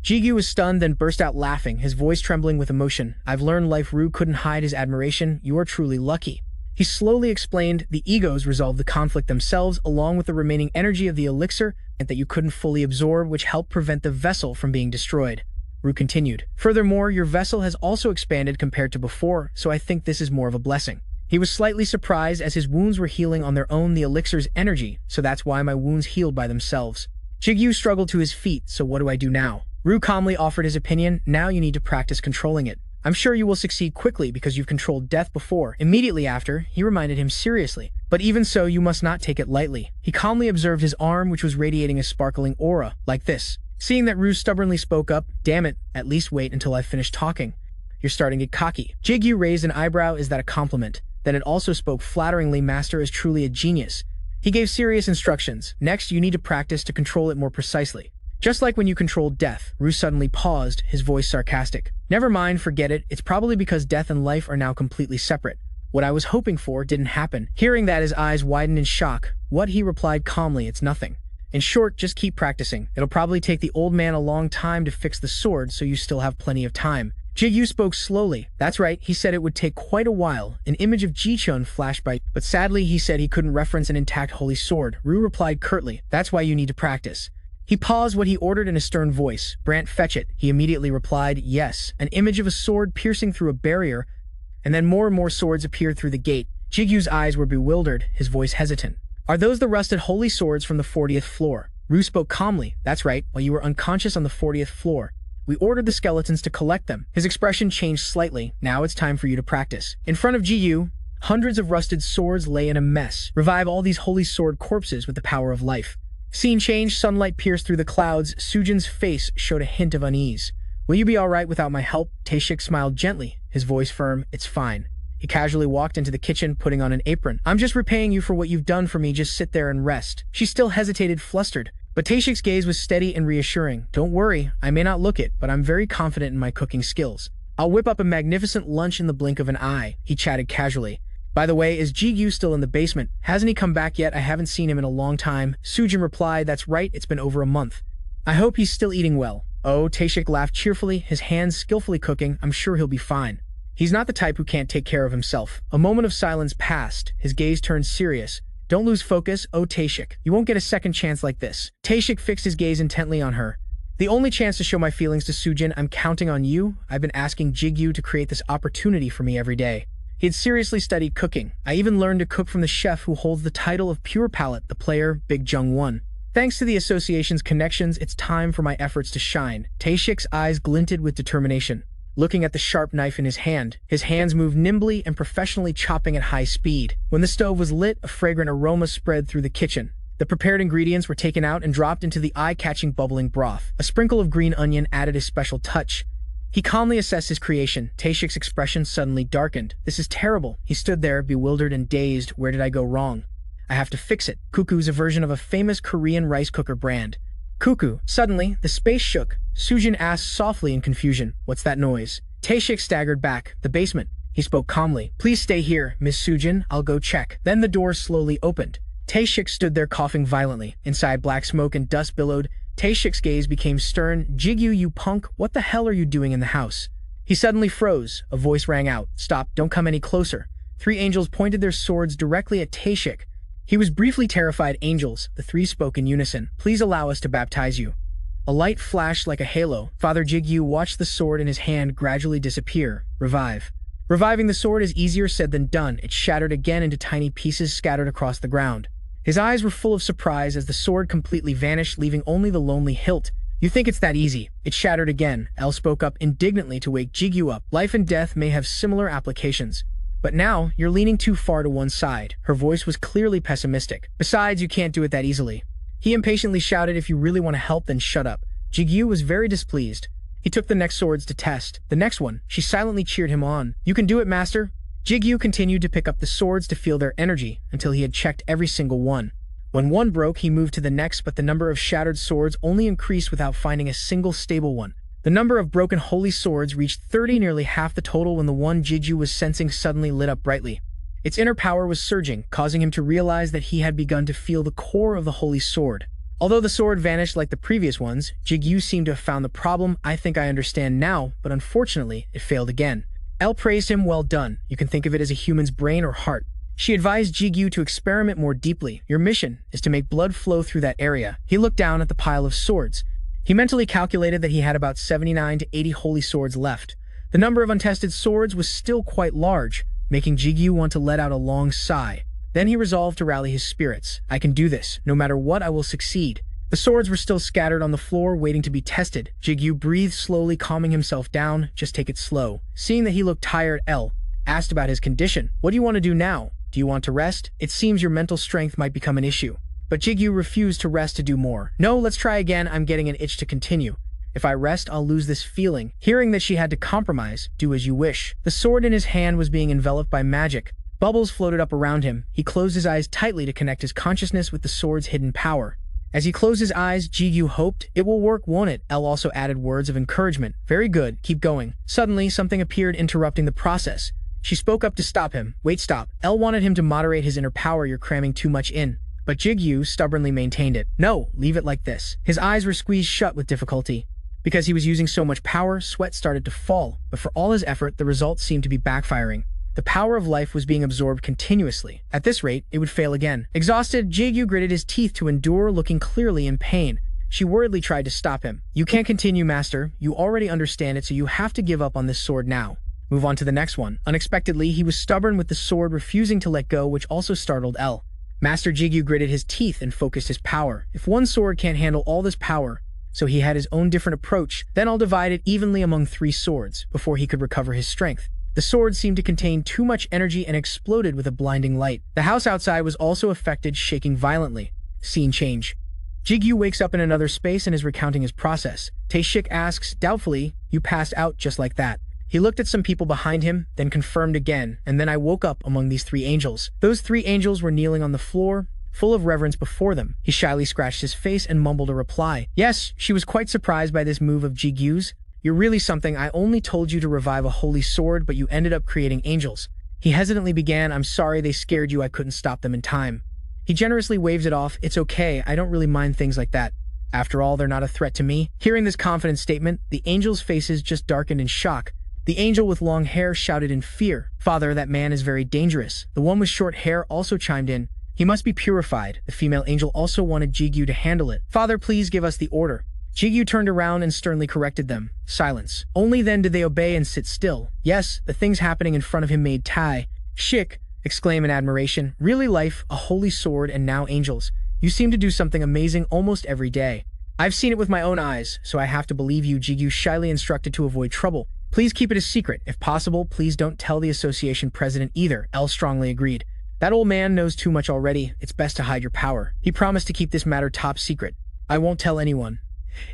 Jigu was stunned, then burst out laughing, his voice trembling with emotion. I've learned life. Ru couldn't hide his admiration. You are truly lucky. He slowly explained the egos resolved the conflict themselves, along with the remaining energy of the elixir that you couldn't fully absorb, which helped prevent the vessel from being destroyed. Ru continued. Furthermore, your vessel has also expanded compared to before, so I think this is more of a blessing. He was slightly surprised as his wounds were healing on their own, the elixir's energy, so that's why my wounds healed by themselves. Jigu struggled to his feet, so what do I do now? Ru calmly offered his opinion. Now you need to practice controlling it. I'm sure you will succeed quickly because you've controlled death before. Immediately after, he reminded him seriously. But even so, you must not take it lightly. He calmly observed his arm, which was radiating a sparkling aura, like this. Seeing that Ru stubbornly spoke up, damn it, at least wait until I've finished talking. You're starting to get cocky. Jigu raised an eyebrow. Is that a compliment? Then it also spoke flatteringly. Master is truly a genius. He gave serious instructions. Next, you need to practice to control it more precisely. Just like when you controlled death. Ru suddenly paused, his voice sarcastic. Never mind, forget it. It's probably because death and life are now completely separate. What I was hoping for didn't happen. Hearing that, his eyes widened in shock. What? He replied calmly, it's nothing. In short, just keep practicing. It'll probably take the old man a long time to fix the sword, so you still have plenty of time. Jigu spoke slowly. That's right, he said it would take quite a while. An image of Ji-chun flashed by, but sadly he said he couldn't reference an intact holy sword. Ru replied curtly, that's why you need to practice. He paused what he ordered in a stern voice. Brant, fetch it. He immediately replied, yes. An image of a sword piercing through a barrier, and then more and more swords appeared through the gate. Jigu's eyes were bewildered, his voice hesitant. Are those the rusted holy swords from the 40th floor? Ru spoke calmly. That's right, while you were unconscious on the 40th floor. We ordered the skeletons to collect them. His expression changed slightly. Now it's time for you to practice. In front of Jigu, hundreds of rusted swords lay in a mess. Revive all these holy sword corpses with the power of life. Scene changed, sunlight pierced through the clouds. Sujin's face showed a hint of unease. Will you be all right without my help? Taeshik smiled gently, his voice firm. It's fine. He casually walked into the kitchen, putting on an apron. I'm just repaying you for what you've done for me. Just sit there and rest. She still hesitated, flustered. But Taeshik's gaze was steady and reassuring. Don't worry, I may not look it, but I'm very confident in my cooking skills. I'll whip up a magnificent lunch in the blink of an eye, he chatted casually. By the way, is Jigu still in the basement? Hasn't he come back yet? I haven't seen him in a long time. Sujin replied, that's right, it's been over a month. I hope he's still eating well. Oh, Taeshik laughed cheerfully, his hands skillfully cooking. I'm sure he'll be fine. He's not the type who can't take care of himself. A moment of silence passed, his gaze turned serious. Don't lose focus, oh Taeshik. You won't get a second chance like this. Taeshik fixed his gaze intently on her. The only chance to show my feelings to Sujin, I'm counting on you. I've been asking Jigu to create this opportunity for me every day. He had seriously studied cooking. I even learned to cook from the chef who holds the title of Pure Palate, the player, Big Jung-won. Thanks to the association's connections, it's time for my efforts to shine. Taeshik's eyes glinted with determination. Looking at the sharp knife in his hands moved nimbly and professionally, chopping at high speed. When the stove was lit, a fragrant aroma spread through the kitchen. The prepared ingredients were taken out and dropped into the eye-catching bubbling broth. A sprinkle of green onion added a special touch. He calmly assessed his creation. Taeshik's expression suddenly darkened. This is terrible. He stood there, bewildered and dazed. Where did I go wrong? I have to fix it. Cuckoo is a version of a famous Korean rice cooker brand. Cuckoo. Suddenly, the space shook. Sujin asked softly in confusion, what's that noise? Taeshik staggered back. The basement. He spoke calmly. Please stay here, Miss Sujin. I'll go check. Then the door slowly opened. Taeshik stood there coughing violently. Inside, black smoke and dust billowed. Taeshik's gaze became stern. Jigu, you punk, what the hell are you doing in the house? He suddenly froze. A voice rang out. Stop, don't come any closer. 3 angels pointed their swords directly at Taeshik. He was briefly terrified. Angels, the 3 spoke in unison. Please allow us to baptize you. A light flashed like a halo. Father Jigu watched the sword in his hand gradually disappear. Revive. Reviving the sword is easier said than done. It shattered again into tiny pieces scattered across the ground. His eyes were full of surprise as the sword completely vanished, leaving only the lonely hilt. You think it's that easy? It shattered again. Elle spoke up indignantly to wake Jigu up. Life and death may have similar applications. But now, you're leaning too far to one side. Her voice was clearly pessimistic. Besides, you can't do it that easily. He impatiently shouted, if you really want to help, then shut up. Jigu was very displeased. He took the next swords to test. The next one, she silently cheered him on. You can do it, master. Jigu continued to pick up the swords to feel their energy until he had checked every single one. When one broke, he moved to the next, but the number of shattered swords only increased without finding a single stable one. The number of broken holy swords reached 30, nearly half the total, when the one Jigu was sensing suddenly lit up brightly. Its inner power was surging, causing him to realize that he had begun to feel the core of the holy sword. Although the sword vanished like the previous ones, Jigu seemed to have found the problem. I think I understand now, but unfortunately, it failed again. Elle praised him. Well done. You can think of it as a human's brain or heart. She advised Jigu to experiment more deeply. Your mission is to make blood flow through that area. He looked down at the pile of swords. He mentally calculated that he had about 79 to 80 holy swords left. The number of untested swords was still quite large, making Jigu want to let out a long sigh. Then he resolved to rally his spirits. I can do this. No matter what, I will succeed. The swords were still scattered on the floor, waiting to be tested. Jigu breathed slowly, calming himself down. Just take it slow. Seeing that he looked tired, Elle asked about his condition. What do you want to do now? Do you want to rest? It seems your mental strength might become an issue. But Jigu refused to rest to do more. No, let's try again. I'm getting an itch to continue. If I rest, I'll lose this feeling. Hearing that she had to compromise, do as you wish. The sword in his hand was being enveloped by magic. Bubbles floated up around him. He closed his eyes tightly to connect his consciousness with the sword's hidden power. As he closed his eyes, Jigu hoped, it will work, won't it? Elle also added words of encouragement. Very good, keep going. Suddenly, something appeared interrupting the process. She spoke up to stop him. Wait, stop. Elle wanted him to moderate his inner power. You're cramming too much in. But Jigu stubbornly maintained it. No, leave it like this. His eyes were squeezed shut with difficulty. Because he was using so much power, sweat started to fall. But for all his effort, the results seemed to be backfiring. The power of life was being absorbed continuously. At this rate, it would fail again. Exhausted, Jigu gritted his teeth to endure, looking clearly in pain. She worriedly tried to stop him. You can't continue, master. You already understand it, so you have to give up on this sword now. Move on to the next one. Unexpectedly, he was stubborn with the sword, refusing to let go, which also startled Elle. Master Jigu gritted his teeth and focused his power. If one sword can't handle all this power, so he had his own different approach, then I'll divide it evenly among 3 swords, before he could recover his strength. The sword seemed to contain too much energy and exploded with a blinding light. The house outside was also affected, shaking violently. Scene change. Jigu wakes up in another space and is recounting his process. Tae-shik asks, doubtfully, you passed out just like that. He looked at some people behind him, then confirmed again, and then I woke up among these 3 angels. Those 3 angels were kneeling on the floor, full of reverence before them. He shyly scratched his face and mumbled a reply. Yes, she was quite surprised by this move of Jigu's. You're really something. I only told you to revive a holy sword, but you ended up creating angels. He hesitantly began, I'm sorry they scared you. I couldn't stop them in time. He generously waved it off. It's okay. I don't really mind things like that. After all, they're not a threat to me. Hearing this confident statement, the angels' faces just darkened in shock. The angel with long hair shouted in fear, Father, that man is very dangerous. The one with short hair also chimed in. He must be purified. The female angel also wanted Jigu to handle it. Father, please give us the order. Jigu turned around and sternly corrected them. Silence. Only then did they obey and sit still. Yes, the things happening in front of him made Tae-shik exclaim in admiration. Really life, a holy sword, and now angels. You seem to do something amazing almost every day. I've seen it with my own eyes, so I have to believe you. Jigu shyly instructed to avoid trouble. Please keep it a secret. If possible, please don't tell the association president either. Elle strongly agreed. That old man knows too much already. It's best to hide your power. He promised to keep this matter top secret. I won't tell anyone.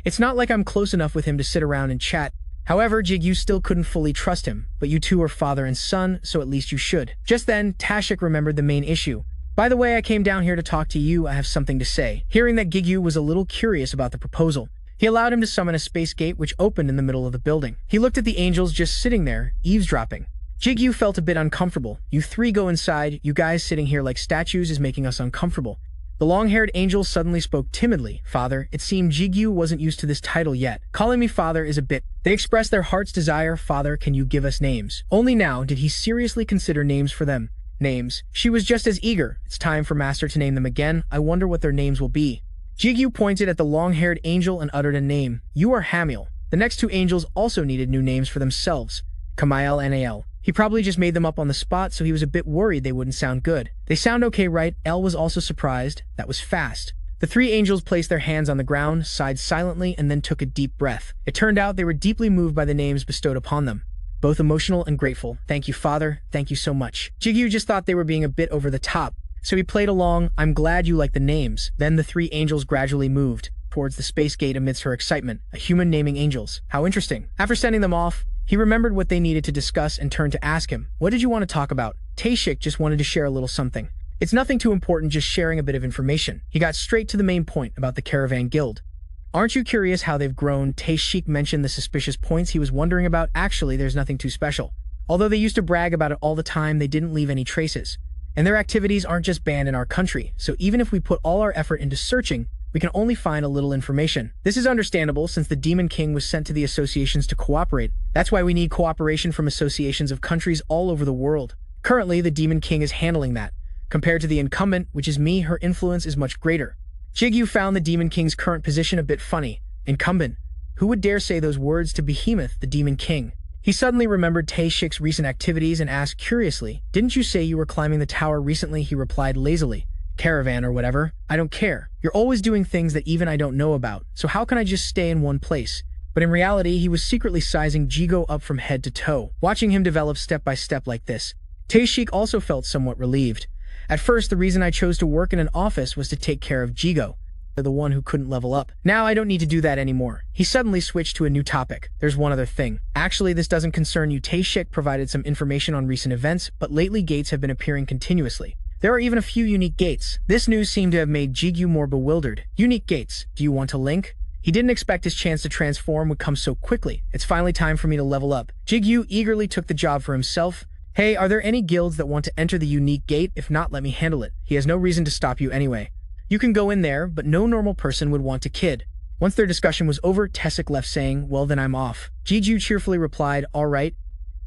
It's not like I'm close enough with him to sit around and chat. However, Jigu still couldn't fully trust him, but you two are father and son, so at least you should. Just then, Tae-shik remembered the main issue. By the way, I came down here to talk to you. I have something to say. Hearing that Jigu was a little curious about the proposal, he allowed him to summon a space gate which opened in the middle of the building. He looked at the angels just sitting there, eavesdropping. Jigu felt a bit uncomfortable. You 3 go inside. You guys sitting here like statues is making us uncomfortable. The long-haired angel suddenly spoke timidly. Father, it seemed Jigu wasn't used to this title yet. Calling me father is a bit... They expressed their heart's desire. Father, can you give us names? Only now did he seriously consider names for them. Names. She was just as eager. It's time for Master to name them again. I wonder what their names will be. Jigu pointed at the long-haired angel and uttered a name. You are Hamiel. The next 2 angels also needed new names for themselves. Kamael and Al. He probably just made them up on the spot, so he was a bit worried they wouldn't sound good. They sound okay, right? Elle was also surprised. That was fast. The 3 angels placed their hands on the ground, sighed silently, and then took a deep breath. It turned out they were deeply moved by the names bestowed upon them. Both emotional and grateful. Thank you, Father. Thank you so much. Jigu just thought they were being a bit over the top, so he played along. I'm glad you like the names. Then the 3 angels gradually moved towards the space gate amidst her excitement. A human naming angels. How interesting. After sending them off, he remembered what they needed to discuss and turned to ask him, what did you want to talk about? Tae-shik just wanted to share a little something. It's nothing too important, just sharing a bit of information. He got straight to the main point about the Caravan Guild. Aren't you curious how they've grown? Tae-shik mentioned the suspicious points he was wondering about. Actually, there's nothing too special. Although they used to brag about it all the time, they didn't leave any traces. And their activities aren't just banned in our country, so even if we put all our effort into searching, we can only find a little information. This is understandable since the Demon King was sent to the associations to cooperate. That's why we need cooperation from associations of countries all over the world. Currently, the Demon King is handling that. Compared to the incumbent, which is me, her influence is much greater. Jigu found the Demon King's current position a bit funny. Incumbent. Who would dare say those words to Behemoth, the Demon King? He suddenly remembered Tae-shik's recent activities and asked curiously, "Didn't you say you were climbing the tower recently?" He replied lazily, "Caravan or whatever. I don't care. You're always doing things that even I don't know about, so how can I just stay in one place?" But in reality, he was secretly sizing Jigo up from head to toe. Watching him develop step by step like this, Tae-shik also felt somewhat relieved. At first, the reason I chose to work in an office was to take care of Jigo, the one who couldn't level up. Now I don't need to do that anymore. He suddenly switched to a new topic. There's one other thing. Actually, this doesn't concern you. Tae-shik provided some information on recent events, but lately gates have been appearing continuously. There are even a few unique gates. This news seemed to have made Jigu more bewildered. Unique gates. Do you want to link? He didn't expect his chance to transform would come so quickly. It's finally time for me to level up. Jigu eagerly took the job for himself. Hey, are there any guilds that want to enter the unique gate? If not, let me handle it. He has no reason to stop you anyway. You can go in there, but no normal person would want to kid. Once their discussion was over, Tessic left saying, "Well, then I'm off." Jigu cheerfully replied, "All right.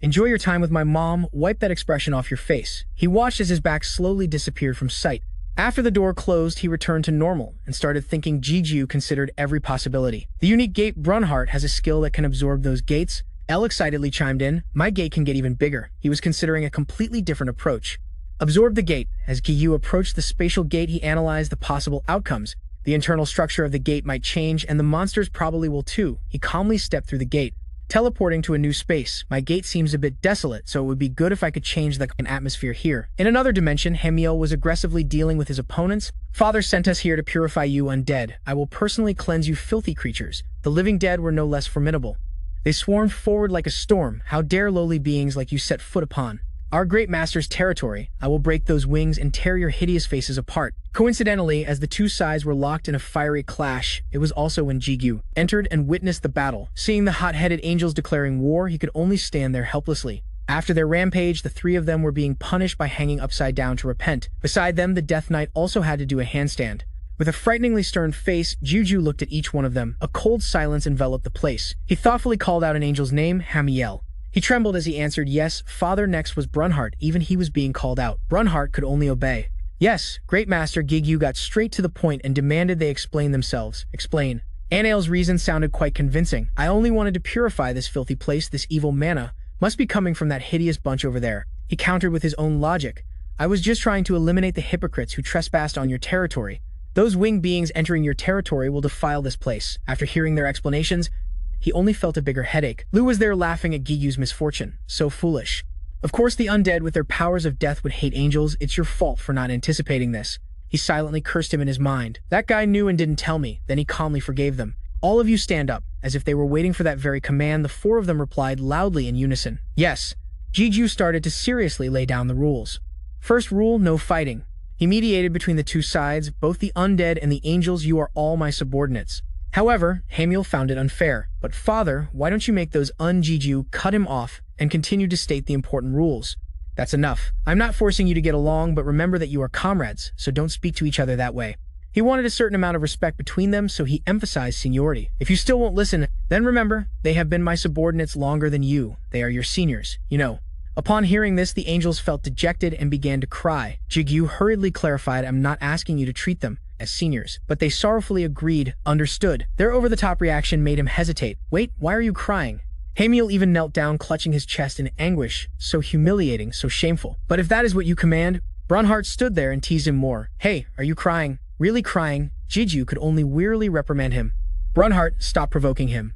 Enjoy your time with my mom. Wipe that expression off your face." He watched as his back slowly disappeared from sight. After the door closed, he returned to normal and started thinking. Jigu considered every possibility. The unique gate Brunhart has a skill that can absorb those gates. Elle excitedly chimed in, "My gate can get even bigger." He was considering a completely different approach. Absorb the gate. As Giyu approached the spatial gate, he analyzed the possible outcomes. The internal structure of the gate might change, and the monsters probably will too. He calmly stepped through the gate, teleporting to a new space. My gate seems a bit desolate, so it would be good if I could change the atmosphere here. In another dimension, Hamiel was aggressively dealing with his opponents. "Father sent us here to purify you undead. I will personally cleanse you filthy creatures." The living dead were no less formidable. They swarmed forward like a storm. "How dare lowly beings like you set foot upon our great master's territory? I will break those wings and tear your hideous faces apart." Coincidentally, as the two sides were locked in a fiery clash, it was also when Jigu entered and witnessed the battle. Seeing the hot-headed angels declaring war, he could only stand there helplessly. After their rampage, the three of them were being punished by hanging upside down to repent. Beside them, the Death Knight also had to do a handstand. With a frighteningly stern face, Juju looked at each one of them. A cold silence enveloped the place. He thoughtfully called out an angel's name, Hamiel. He trembled as he answered, "Yes, father." Next was Brunhart. Even he was being called out. Brunhart could only obey. "Yes, great master." Gigyu got straight to the point and demanded they explain themselves. "Explain." Anael's reason sounded quite convincing. "I only wanted to purify this filthy place. This evil mana must be coming from that hideous bunch over there." He countered with his own logic. "I was just trying to eliminate the hypocrites who trespassed on your territory. Those winged beings entering your territory will defile this place." After hearing their explanations, he only felt a bigger headache. Lu was there laughing at Giyu's misfortune. So foolish. Of course the undead with their powers of death would hate angels. It's your fault for not anticipating this. He silently cursed him in his mind. That guy knew and didn't tell me. Then he calmly forgave them. "All of you stand up." As if they were waiting for that very command, the four of them replied loudly in unison. "Yes." Jiju started to seriously lay down the rules. First rule, no fighting. He mediated between the two sides, both the undead and the angels. "You are all my subordinates." However, Hamiel found it unfair. "But father, why don't you make those Jiju cut him off and continue to state the important rules?" "That's enough. I'm not forcing you to get along, but remember that you are comrades, so don't speak to each other that way." He wanted a certain amount of respect between them, so he emphasized seniority. "If you still won't listen, then remember, they have been my subordinates longer than you. They are your seniors, you know." Upon hearing this, the angels felt dejected and began to cry. Jigyu hurriedly clarified, "I'm not asking you to treat them as seniors." But they sorrowfully agreed, understood. Their over-the-top reaction made him hesitate. "Wait, why are you crying?" Hamiel even knelt down, clutching his chest in anguish. So humiliating, so shameful. "But if that is what you command..." Brunhart stood there and teased him more. "Hey, are you crying? Really crying?" Jiju could only wearily reprimand him. "Brunhart, stop provoking him."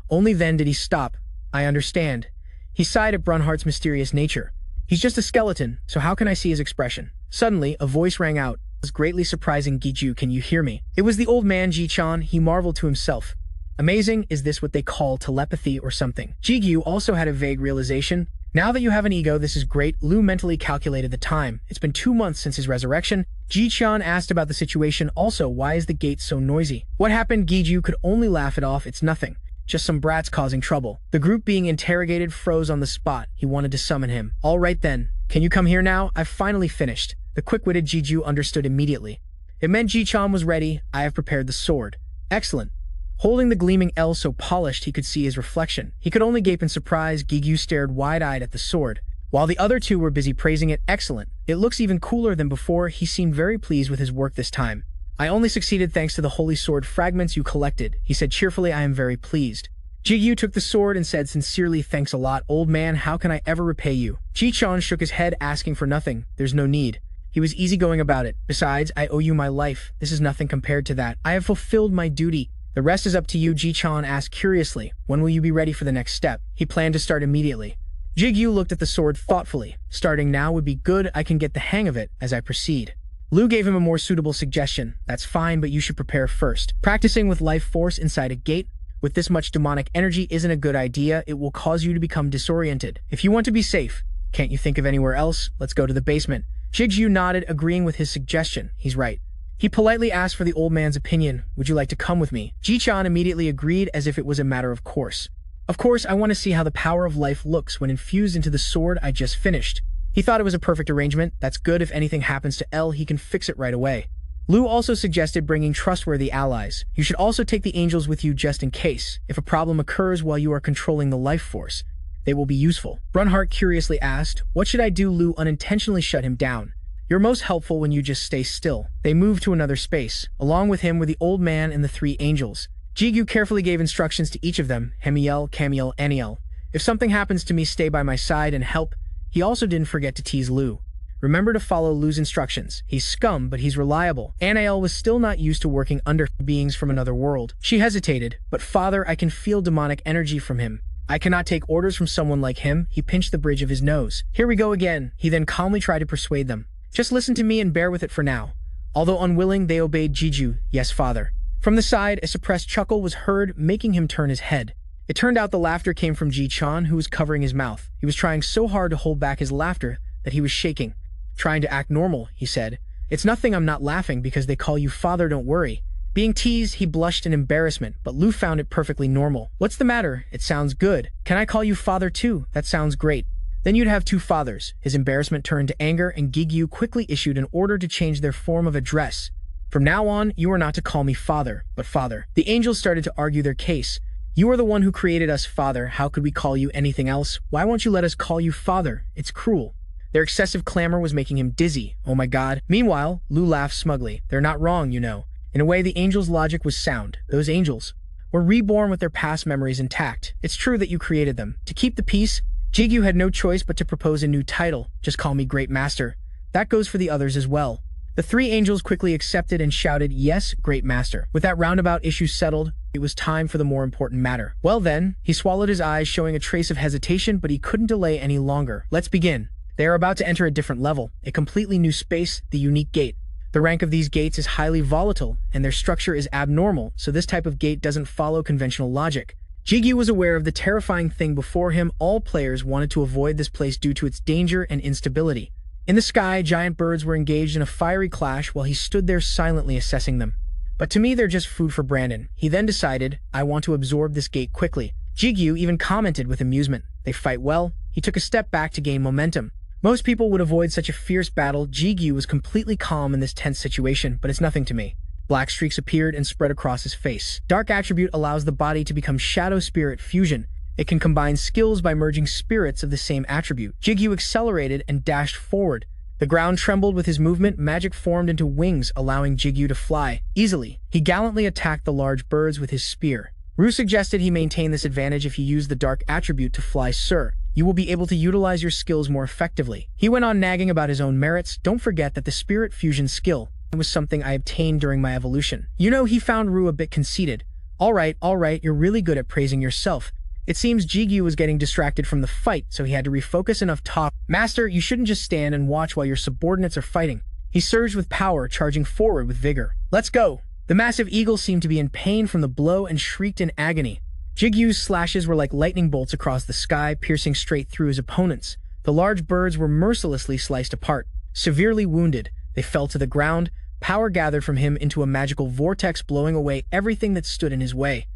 Only then did he stop. "I understand." He sighed at Brunhart's mysterious nature. "He's just a skeleton, so how can I see his expression?" Suddenly, a voice rang out. It was greatly surprising. "Giju, can you hear me?" It was the old man Ji-chan. He marveled to himself. Amazing, is this what they call telepathy or something? Jigyu also had a vague realization. Now that you have an ego, this is great. Lu mentally calculated the time. It's been 2 months since his resurrection. Ji-chan asked about the situation. Also, why is the gate so noisy? What happened? Giju could only laugh it off. It's nothing. Just some brats causing trouble. The group being interrogated froze on the spot. He wanted to summon him. "All right then. Can you come here now? I've finally finished." The quick-witted Jiju understood immediately. It meant Ji-chan was ready. I have prepared the sword. Excellent. Holding the gleaming L so polished he could see his reflection, he could only gape in surprise. Jigu stared wide-eyed at the sword, while the other two were busy praising it. Excellent. It looks even cooler than before. He seemed very pleased with his work this time. I only succeeded thanks to the holy sword fragments you collected, he said cheerfully. I am very pleased. Jigu took the sword and said sincerely, thanks a lot, old man. How can I ever repay you? Ji-chan shook his head, asking for nothing. There's no need. He was easygoing about it. Besides, I owe you my life. This is nothing compared to that. I have fulfilled my duty. The rest is up to you. Ji-chan asked curiously, when will you be ready for the next step? He planned to start immediately. Jigu looked at the sword thoughtfully. Starting now would be good. I can get the hang of it as I proceed. Lu gave him a more suitable suggestion. That's fine, but you should prepare first. Practicing with life force inside a gate with this much demonic energy isn't a good idea. It will cause you to become disoriented. If you want to be safe, can't you think of anywhere else? Let's go to the basement. Jigu nodded, agreeing with his suggestion. He's right. He politely asked for the old man's opinion. Would you like to come with me? Ji-chan immediately agreed as if it was a matter of course. Of course, I want to see how the power of life looks when infused into the sword I just finished. He thought it was a perfect arrangement. That's good. If anything happens to L, he can fix it right away. Lu also suggested bringing trustworthy allies. You should also take the angels with you just in case. If a problem occurs while you are controlling the life force, they will be useful. Brunhart curiously asked, what should I do? Lu unintentionally shut him down. You're most helpful when you just stay still. They moved to another space. Along with him were the old man and the three angels. Jigu carefully gave instructions to each of them. Hemiel, Camiel, Aniel. If something happens to me, stay by my side and help. He also didn't forget to tease Lu. Remember to follow Lu's instructions. He's scum, but he's reliable. Anael was still not used to working under beings from another world. She hesitated, but father, I can feel demonic energy from him. I cannot take orders from someone like him. He pinched the bridge of his nose. Here we go again. He then calmly tried to persuade them. Just listen to me and bear with it for now. Although unwilling, they obeyed. Jigu, yes, father. From the side, a suppressed chuckle was heard, making him turn his head. It turned out the laughter came from Ji-chan, who was covering his mouth. He was trying so hard to hold back his laughter that he was shaking. Trying to act normal, he said. It's nothing, I'm not laughing because they call you father, don't worry. Being teased, he blushed in embarrassment, but Lu found it perfectly normal. What's the matter? It sounds good. Can I call you father too? That sounds great. Then you'd have two fathers. His embarrassment turned to anger, and Jigu quickly issued an order to change their form of address. From now on, you are not to call me father, but father. The angels started to argue their case. You are the one who created us, father. How could we call you anything else? Why won't you let us call you father? It's cruel. Their excessive clamor was making him dizzy. Oh my god. Meanwhile, Lu laughed smugly. They're not wrong, you know. In a way, the angels' logic was sound. Those angels were reborn with their past memories intact. It's true that you created them. To keep the peace, Jigu had no choice but to propose a new title. Just call me Great Master. That goes for the others as well. The three angels quickly accepted and shouted, yes, Great Master. With that roundabout issue settled, it was time for the more important matter. Well then, he swallowed his eyes, showing a trace of hesitation, but he couldn't delay any longer. Let's begin. They are about to enter a different level, a completely new space, the unique gate. The rank of these gates is highly volatile, and their structure is abnormal, so this type of gate doesn't follow conventional logic. Jigu was aware of the terrifying thing before him. All players wanted to avoid this place due to its danger and instability. In the sky, giant birds were engaged in a fiery clash while he stood there silently assessing them. But to me, they're just food for Brandon. He then decided, I want to absorb this gate quickly. Jigu even commented with amusement. They fight well. He took a step back to gain momentum. Most people would avoid such a fierce battle. Jigu was completely calm in this tense situation, but it's nothing to me. Black streaks appeared and spread across his face. Dark attribute allows the body to become shadow spirit fusion. It can combine skills by merging spirits of the same attribute. Jigu accelerated and dashed forward. The ground trembled with his movement. Magic formed into wings, allowing Jigu to fly easily. He gallantly attacked the large birds with his spear. Ru suggested he maintain this advantage if you use the dark attribute to fly, sir. You will be able to utilize your skills more effectively. He went on nagging about his own merits. Don't forget that the spirit fusion skill was something I obtained during my evolution. You know, he found Ru a bit conceited. All right, you're really good at praising yourself. It seems Jigu was getting distracted from the fight, so he had to refocus. Enough talk. Master, you shouldn't just stand and watch while your subordinates are fighting. He surged with power, charging forward with vigor. Let's go. The massive eagle seemed to be in pain from the blow and shrieked in agony. Jigu's slashes were like lightning bolts across the sky, piercing straight through his opponents. The large birds were mercilessly sliced apart. Severely wounded, they fell to the ground. Power gathered from him into a magical vortex, blowing away everything that stood in his way.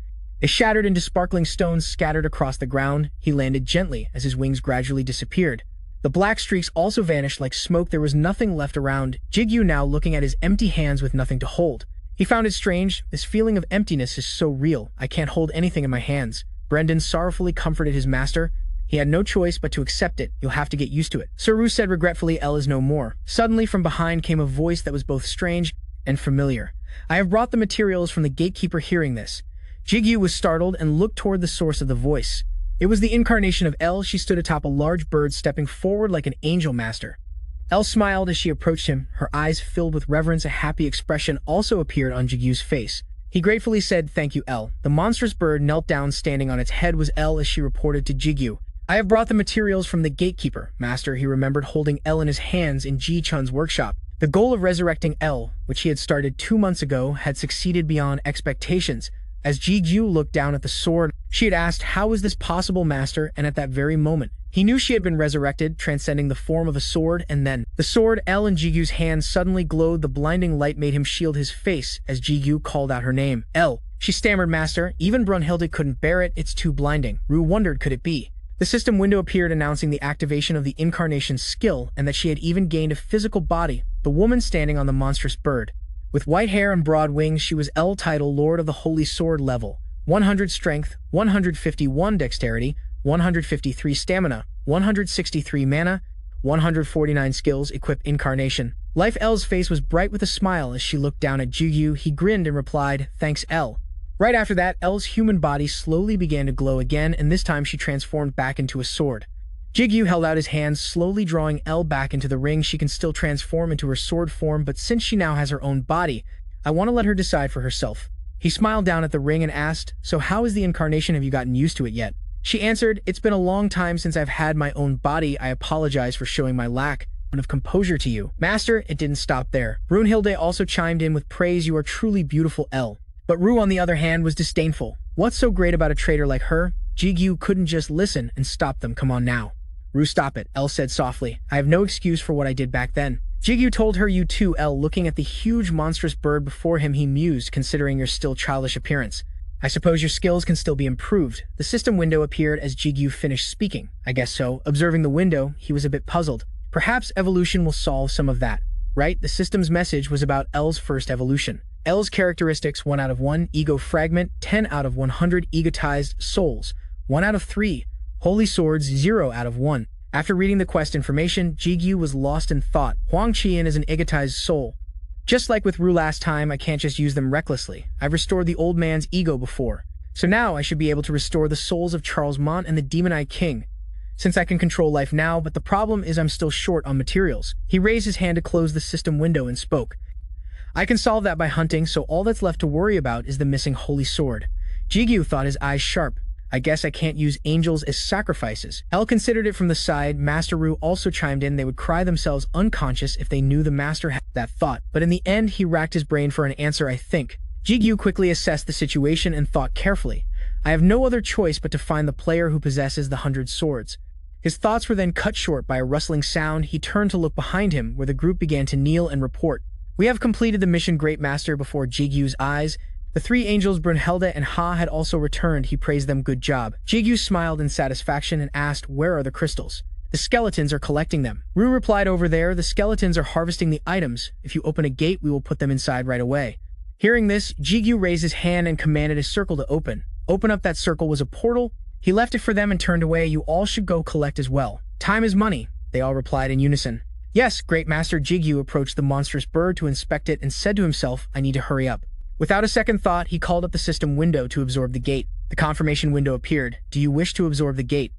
They shattered into sparkling stones scattered across the ground. He landed gently as his wings gradually disappeared. The black streaks also vanished like smoke. There was nothing left around. Jigu now looking at his empty hands with nothing to hold. He found it strange. This feeling of emptiness is so real. I can't hold anything in my hands. Brendan sorrowfully comforted his master. He had no choice but to accept it. You'll have to get used to it. Sir Ru said regretfully, L is no more. Suddenly from behind came a voice that was both strange and familiar. I have brought the materials from the gatekeeper. Hearing this, Jigu was startled and looked toward the source of the voice. It was the incarnation of L. She stood atop a large bird, stepping forward like an angel master. L smiled as she approached him, her eyes filled with reverence. A happy expression also appeared on Jigu's face. He gratefully said, Thank you, L. The monstrous bird knelt down. Standing on its head was L as she reported to Jigu. I have brought the materials from the gatekeeper, master. He remembered holding L in his hands in Ji Chun's workshop. The goal of resurrecting L, which he had started 2 months ago, had succeeded beyond expectations. As Jigu looked down at the sword, she had asked, How is this possible, master? And at that very moment, he knew she had been resurrected, transcending the form of a sword, and then the sword L in Jigu's hand suddenly glowed. The blinding light made him shield his face as Jigu called out her name. L. She stammered, Master. Even Brunhilde couldn't bear it. It's too blinding. Ru wondered, could it be? The system window appeared announcing the activation of the incarnation's skill and that she had even gained a physical body, the woman standing on the monstrous bird. With white hair and broad wings, she was L title Lord of the Holy Sword level, 100 strength, 151 dexterity, 153 stamina, 163 mana, 149 skills, equip incarnation. Life L's face was bright with a smile as she looked down at Jigu. He grinned and replied, Thanks, L. Right after that, L's human body slowly began to glow again, and this time she transformed back into a sword. Jigu held out his hands, slowly drawing L back into the ring. She can still transform into her sword form, but since she now has her own body, I want to let her decide for herself. He smiled down at the ring and asked, So how is the incarnation? Have you gotten used to it yet? She answered, It's been a long time since I've had my own body. I apologize for showing my lack of composure to you. Master, it didn't stop there. Brunhilde also chimed in with praise. You are truly beautiful, L. But Ru, on the other hand, was disdainful. What's so great about a traitor like her? Jigu couldn't just listen and stop them. Come on now. Ru, stop it, L said softly. I have no excuse for what I did back then. Jigu told her, You too, L. Looking at the huge monstrous bird before him, he mused, considering your still childish appearance. I suppose your skills can still be improved. The system window appeared as Jigu finished speaking. I guess so. Observing the window, he was a bit puzzled. Perhaps evolution will solve some of that. Right? The system's message was about L's first evolution. L's characteristics: 1 out of 1, ego fragment, 10 out of 100, egotized souls, 1 out of 3, holy swords, 0 out of 1. After reading the quest information, Jigu was lost in thought. Huang Qian is an egotized soul. Just like with Ru last time, I can't just use them recklessly. I've restored the old man's ego before. So now I should be able to restore the souls of Charles Mont and the Demon Eye King. Since I can control life now, but the problem is I'm still short on materials. He raised his hand to close the system window and spoke. I can solve that by hunting, so all that's left to worry about is the missing holy sword. Jigu thought, his eyes sharp. I guess I can't use angels as sacrifices. L considered it from the side. Master Ru also chimed in. They would cry themselves unconscious if they knew the master had that thought. But in the end, he racked his brain for an answer, I think. Jigu quickly assessed the situation and thought carefully. I have no other choice but to find the player who possesses the 100 swords. His thoughts were then cut short by a rustling sound. He turned to look behind him, where the group began to kneel and report. We have completed the mission, Great Master. Before Jigu's eyes, the 3 angels Brunhilde and Ha had also returned. He praised them. Good job. Jigu smiled in satisfaction and asked, Where are the crystals? The skeletons are collecting them. Ru replied, Over there. The skeletons are harvesting the items. If you open a gate, we will put them inside right away. Hearing this, Jigu raised his hand and commanded a circle to open. Open up. That circle was a portal. He left it for them and turned away. You all should go collect as well. Time is money, they all replied in unison. Yes, Great Master. Jigu approached the monstrous bird to inspect it and said to himself, I need to hurry up. Without a second thought, he called up the system window to absorb the gate. The confirmation window appeared. Do you wish to absorb the gate?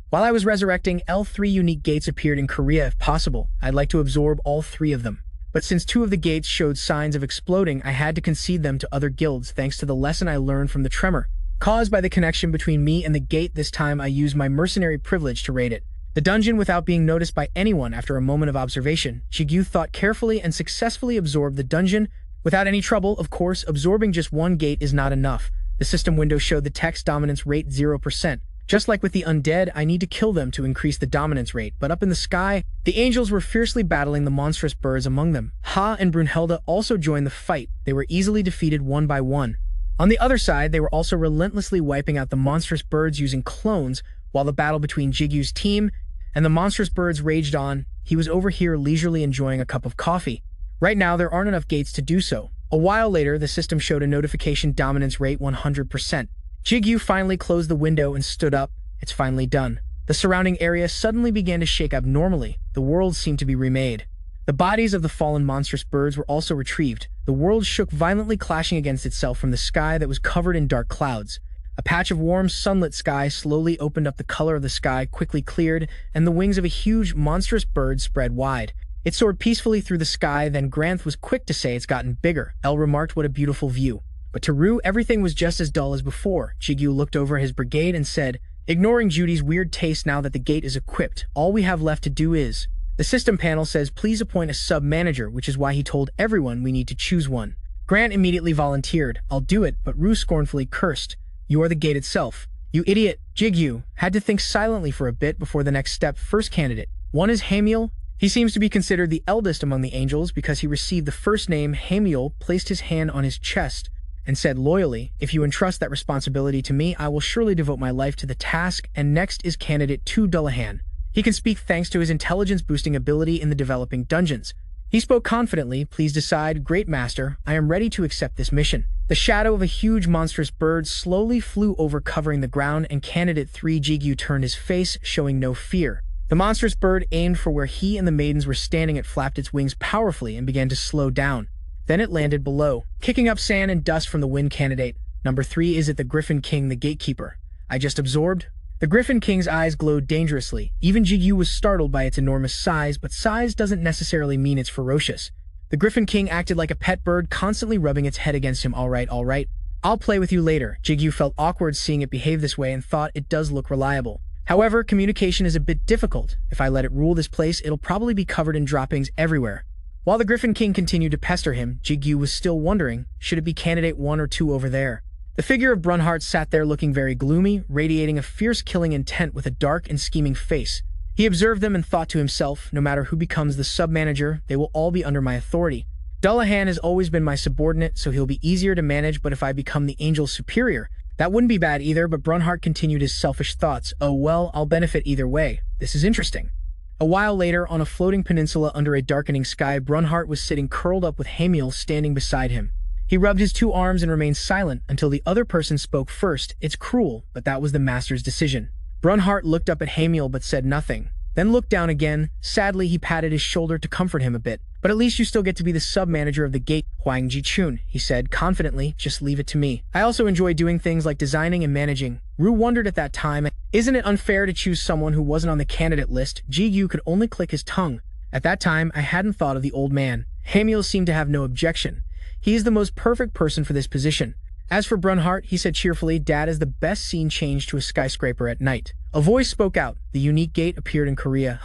While I was resurrecting, L3 unique gates appeared in Korea. If possible, I'd like to absorb all 3 of them. But since 2 of the gates showed signs of exploding, I had to concede them to other guilds thanks to the lesson I learned from the tremor caused by the connection between me and the gate. This time I used my mercenary privilege to raid it. The dungeon without being noticed by anyone. After a moment of observation, Jigu thought carefully and successfully absorbed the dungeon without any trouble. Of course, absorbing just 1 gate is not enough. The system window showed the text dominance rate 0%. Just like with the undead, I need to kill them to increase the dominance rate. But up in the sky, the angels were fiercely battling the monstrous birds among them. Ha and Brunhilde also joined the fight. They were easily defeated one by one. On the other side, they were also relentlessly wiping out the monstrous birds using clones, while the battle between Jigu's team and the monstrous birds raged on. He was over here leisurely enjoying a cup of coffee. Right now, there aren't enough gates to do so. A while later, the system showed a notification dominance rate 100%. Jigu finally closed the window and stood up. It's finally done. The surrounding area suddenly began to shake abnormally. The world seemed to be remade. The bodies of the fallen monstrous birds were also retrieved. The world shook violently, clashing against itself from the sky that was covered in dark clouds. A patch of warm, sunlit sky slowly opened up. The color of the sky quickly cleared, and the wings of a huge, monstrous bird spread wide. It soared peacefully through the sky. Then Granth was quick to say, "It's gotten bigger." El remarked, "What a beautiful view." But to Rue, everything was just as dull as before. Jigu looked over his brigade and said, ignoring Judy's weird taste, "Now that the gate is equipped, all we have left to do is..." The system panel says, "Please appoint a sub-manager," which is why he told everyone we need to choose one. Grant immediately volunteered. "I'll do it," but Rue scornfully cursed. "You are the gate itself." "You idiot." Jigu had to think silently for a bit before the next step. First candidate. One is Hamiel. He seems to be considered the eldest among the angels because he received the first name. Hamiel placed his hand on his chest and said loyally, "If you entrust that responsibility to me, I will surely devote my life to the task." And next is candidate 2, Dullahan. He can speak thanks to his intelligence-boosting ability in the developing dungeons. He spoke confidently. "Please decide." "Great Master, I am ready to accept this mission." The shadow of a huge monstrous bird slowly flew over, covering the ground, and candidate 3, Jigu, turned his face, showing no fear. The monstrous bird aimed for where he and the maidens were standing. It flapped its wings powerfully and began to slow down. Then it landed below, kicking up sand and dust from the wind. Candidate number 3, is it the Griffin King, the gatekeeper I just absorbed? The Griffin King's eyes glowed dangerously. Even Jigu was startled by its enormous size, but size doesn't necessarily mean it's ferocious. The Griffin King acted like a pet bird, constantly rubbing its head against him. All right. I'll play with you later." Jigu felt awkward seeing it behave this way and thought, it does look reliable. However, communication is a bit difficult. If I let it rule this place, it'll probably be covered in droppings everywhere. While the Griffin King continued to pester him, Jigu was still wondering, should it be candidate 1 or 2 over there? The figure of Brunhart sat there looking very gloomy, radiating a fierce killing intent with a dark and scheming face. He observed them and thought to himself, no matter who becomes the sub-manager, they will all be under my authority. Dullahan has always been my subordinate, so he'll be easier to manage, but if I become the angel's superior, that wouldn't be bad either. But Brunhart continued his selfish thoughts. "Oh well, I'll benefit either way. This is interesting." A while later, on a floating peninsula under a darkening sky, Brunhart was sitting curled up with Hamiel standing beside him. He rubbed his 2 arms and remained silent until the other person spoke first. "It's cruel, but that was the master's decision." Brunhart looked up at Hamiel but said nothing, then looked down again. Sadly, he patted his shoulder to comfort him a bit. "But at least you still get to be the sub-manager of the gate, Huang Jichun," he said confidently. "Just leave it to me. I also enjoy doing things like designing and managing." Rue wondered at that time, isn't it unfair to choose someone who wasn't on the candidate list? Jigu could only click his tongue. At that time, I hadn't thought of the old man. Hamiel seemed to have no objection. He is the most perfect person for this position. As for Brunhart, he said cheerfully, "Dad is the best scene change to a skyscraper at night." A voice spoke out. The unique gate appeared in Korea.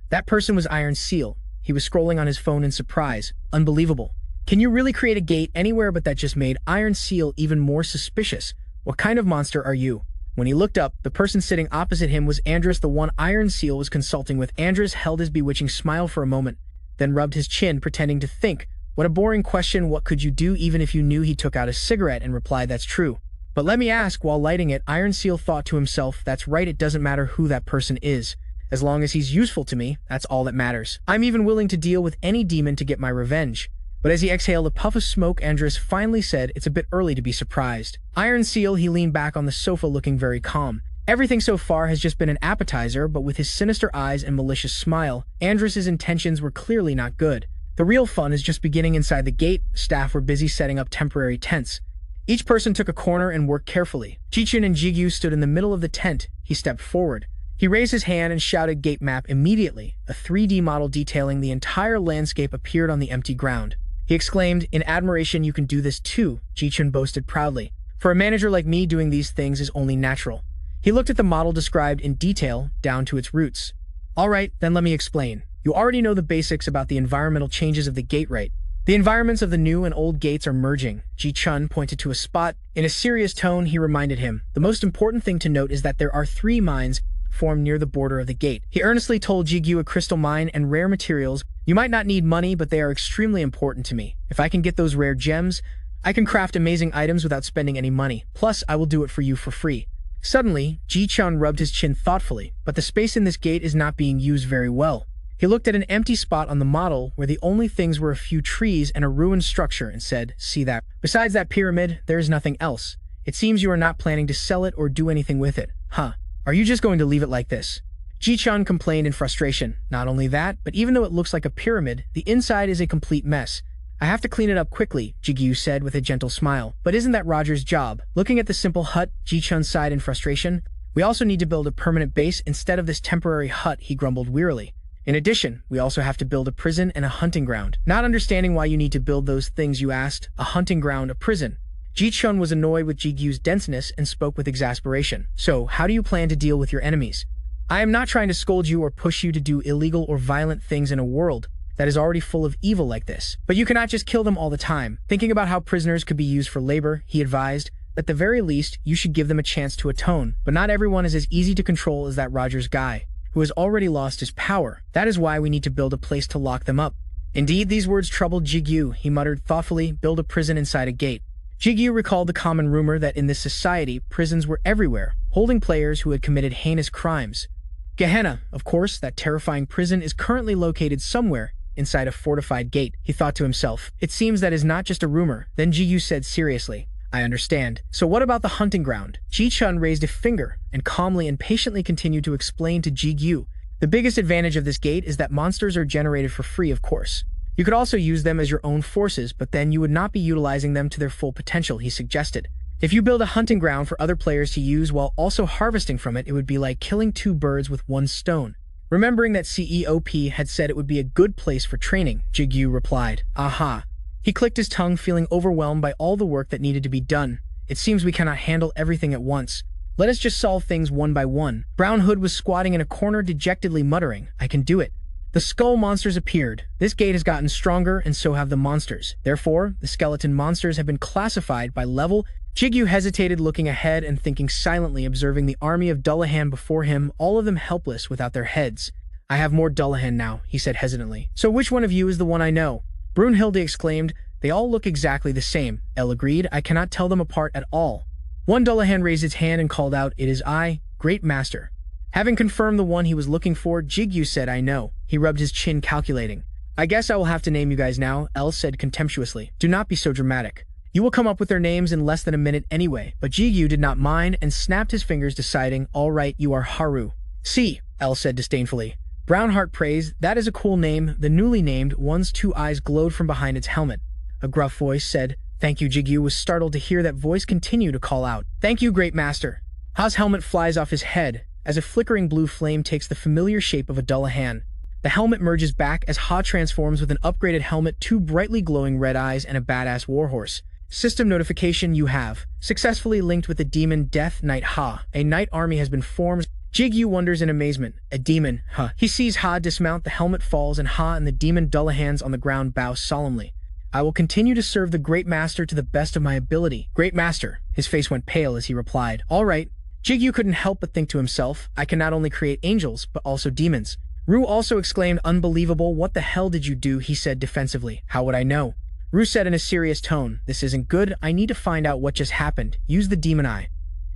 That person was Iron Seal. He was scrolling on his phone in surprise. Unbelievable. Can you really create a gate anywhere? But that just made Iron Seal even more suspicious. What kind of monster are you? When he looked up, the person sitting opposite him was Andrus, the one Iron Seal was consulting with. Andrus held his bewitching smile for a moment, then rubbed his chin, pretending to think. What a boring question. What could you do even if you knew? He took out a cigarette and replied, "That's true. But let me ask." While lighting it, Iron Seal thought to himself, "That's right, it doesn't matter who that person is. As long as he's useful to me, that's all that matters. I'm even willing to deal with any demon to get my revenge." But as he exhaled a puff of smoke, Andrus finally said, "It's a bit early to be surprised." Iron Seal, he leaned back on the sofa looking very calm. Everything so far has just been an appetizer, but with his sinister eyes and malicious smile, Andrus's intentions were clearly not good. The real fun is just beginning. Inside the gate, staff were busy setting up temporary tents. Each person took a corner and worked carefully. Jichun and Jigu stood in the middle of the tent. He stepped forward. He raised his hand and shouted, "Gate map." Immediately, a 3D model detailing the entire landscape appeared on the empty ground. He exclaimed, in admiration, "You can do this too," Jichun boasted proudly. "For a manager like me, doing these things is only natural." He looked at the model described in detail, down to its roots. "All right, then let me explain. You already know the basics about the environmental changes of the gate, right? The environments of the new and old gates are merging." Ji-chun pointed to a spot. In a serious tone, he reminded him, "The most important thing to note is that there are 3 mines formed near the border of the gate." He earnestly told Jigu, "A crystal mine and rare materials. You might not need money, but they are extremely important to me. If I can get those rare gems, I can craft amazing items without spending any money. Plus, I will do it for you for free." Suddenly, Ji-chun rubbed his chin thoughtfully, but the space in this gate is not being used very well. He looked at an empty spot on the model where the only things were a few trees and a ruined structure and said, "See that? Besides that pyramid, there is nothing else. It seems you are not planning to sell it or do anything with it. Huh? Are you just going to leave it like this?" Ji-chun complained in frustration. Not only that, but even though it looks like a pyramid, the inside is a complete mess. "I have to clean it up quickly," Jigu said with a gentle smile. "But isn't that Roger's job?" Looking at the simple hut, Ji-chun sighed in frustration. "We also need to build a permanent base instead of this temporary hut," he grumbled wearily. "In addition, we also have to build a prison and a hunting ground." Not understanding why you need to build those things, you asked. "A hunting ground, a prison." Ji-chun was annoyed with Jigu's denseness and spoke with exasperation. "So, how do you plan to deal with your enemies?" "I am not trying to scold you or push you to do illegal or violent things in a world that is already full of evil like this. But you cannot just kill them all the time." Thinking about how prisoners could be used for labor, he advised, "At the very least, you should give them a chance to atone. But not everyone is as easy to control as that Rogers guy, who has already lost his power. That is why we need to build a place to lock them up." Indeed, these words troubled Jigu. He muttered thoughtfully, "Build a prison inside a gate." Jigu recalled the common rumor that in this society, prisons were everywhere, holding players who had committed heinous crimes. Gehenna, of course, that terrifying prison is currently located somewhere inside a fortified gate, he thought to himself. It seems that is not just a rumor. Then Jigu said seriously, "I understand. So what about the hunting ground?" Ji-chun raised a finger and calmly and patiently continued to explain to Jigu. "The biggest advantage of this gate is that monsters are generated for free, of course. You could also use them as your own forces, but then you would not be utilizing them to their full potential," he suggested. "If you build a hunting ground for other players to use while also harvesting from it, it would be like killing two birds with one stone." Remembering that CEOP had said it would be a good place for training, Jigu replied, "Aha." He clicked his tongue, feeling overwhelmed by all the work that needed to be done. "It seems we cannot handle everything at once. Let us just solve things one by one." Brown Hood was squatting in a corner dejectedly muttering, "I can do it." The skull monsters appeared. This gate has gotten stronger, and so have the monsters. Therefore, the skeleton monsters have been classified by level. Jigu hesitated, looking ahead and thinking silently, observing the army of Dullahan before him, all of them helpless without their heads. "I have more Dullahan now," he said hesitantly. "So which one of you is the one I know?" Brunhilde exclaimed. "They all look exactly the same." Elle agreed. "I cannot tell them apart at all." One Dullahan raised its hand and called out, "It is I, Great Master." Having confirmed the one he was looking for, Jigu said, "I know." He rubbed his chin, calculating. "I guess I will have to name you guys now," Elle said contemptuously. "Do not be so dramatic. You will come up with their names in less than a minute anyway." But Jigu did not mind and snapped his fingers, deciding, "All right, you are Haru." "See," Elle said disdainfully. Brownheart praised, "That is a cool name." The newly named one's two eyes glowed from behind its helmet. A gruff voice said, "Thank you." Jigu was startled to hear that voice continue to call out, "Thank you, Great Master." Ha's helmet flies off his head, as a flickering blue flame takes the familiar shape of a Dullahan. The helmet merges back as Ha transforms with an upgraded helmet, two brightly glowing red eyes, and a badass warhorse. System notification: you have successfully linked with the demon Death Knight Ha. A knight army has been formed. Jigu wonders in amazement. A demon, huh? He sees Ha dismount, the helmet falls, and Ha and the demon Dullahans on the ground bow solemnly. "I will continue to serve the Great Master to the best of my ability." "Great Master." His face went pale as he replied, "All right." Jigu couldn't help but think to himself, "I can not only create angels, but also demons." Ru also exclaimed, "Unbelievable, what the hell did you do?" he said defensively. "How would I know?" Ru said in a serious tone, "This isn't good. I need to find out what just happened. Use the demon eye."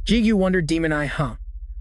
Jigu wondered, demon eye, huh?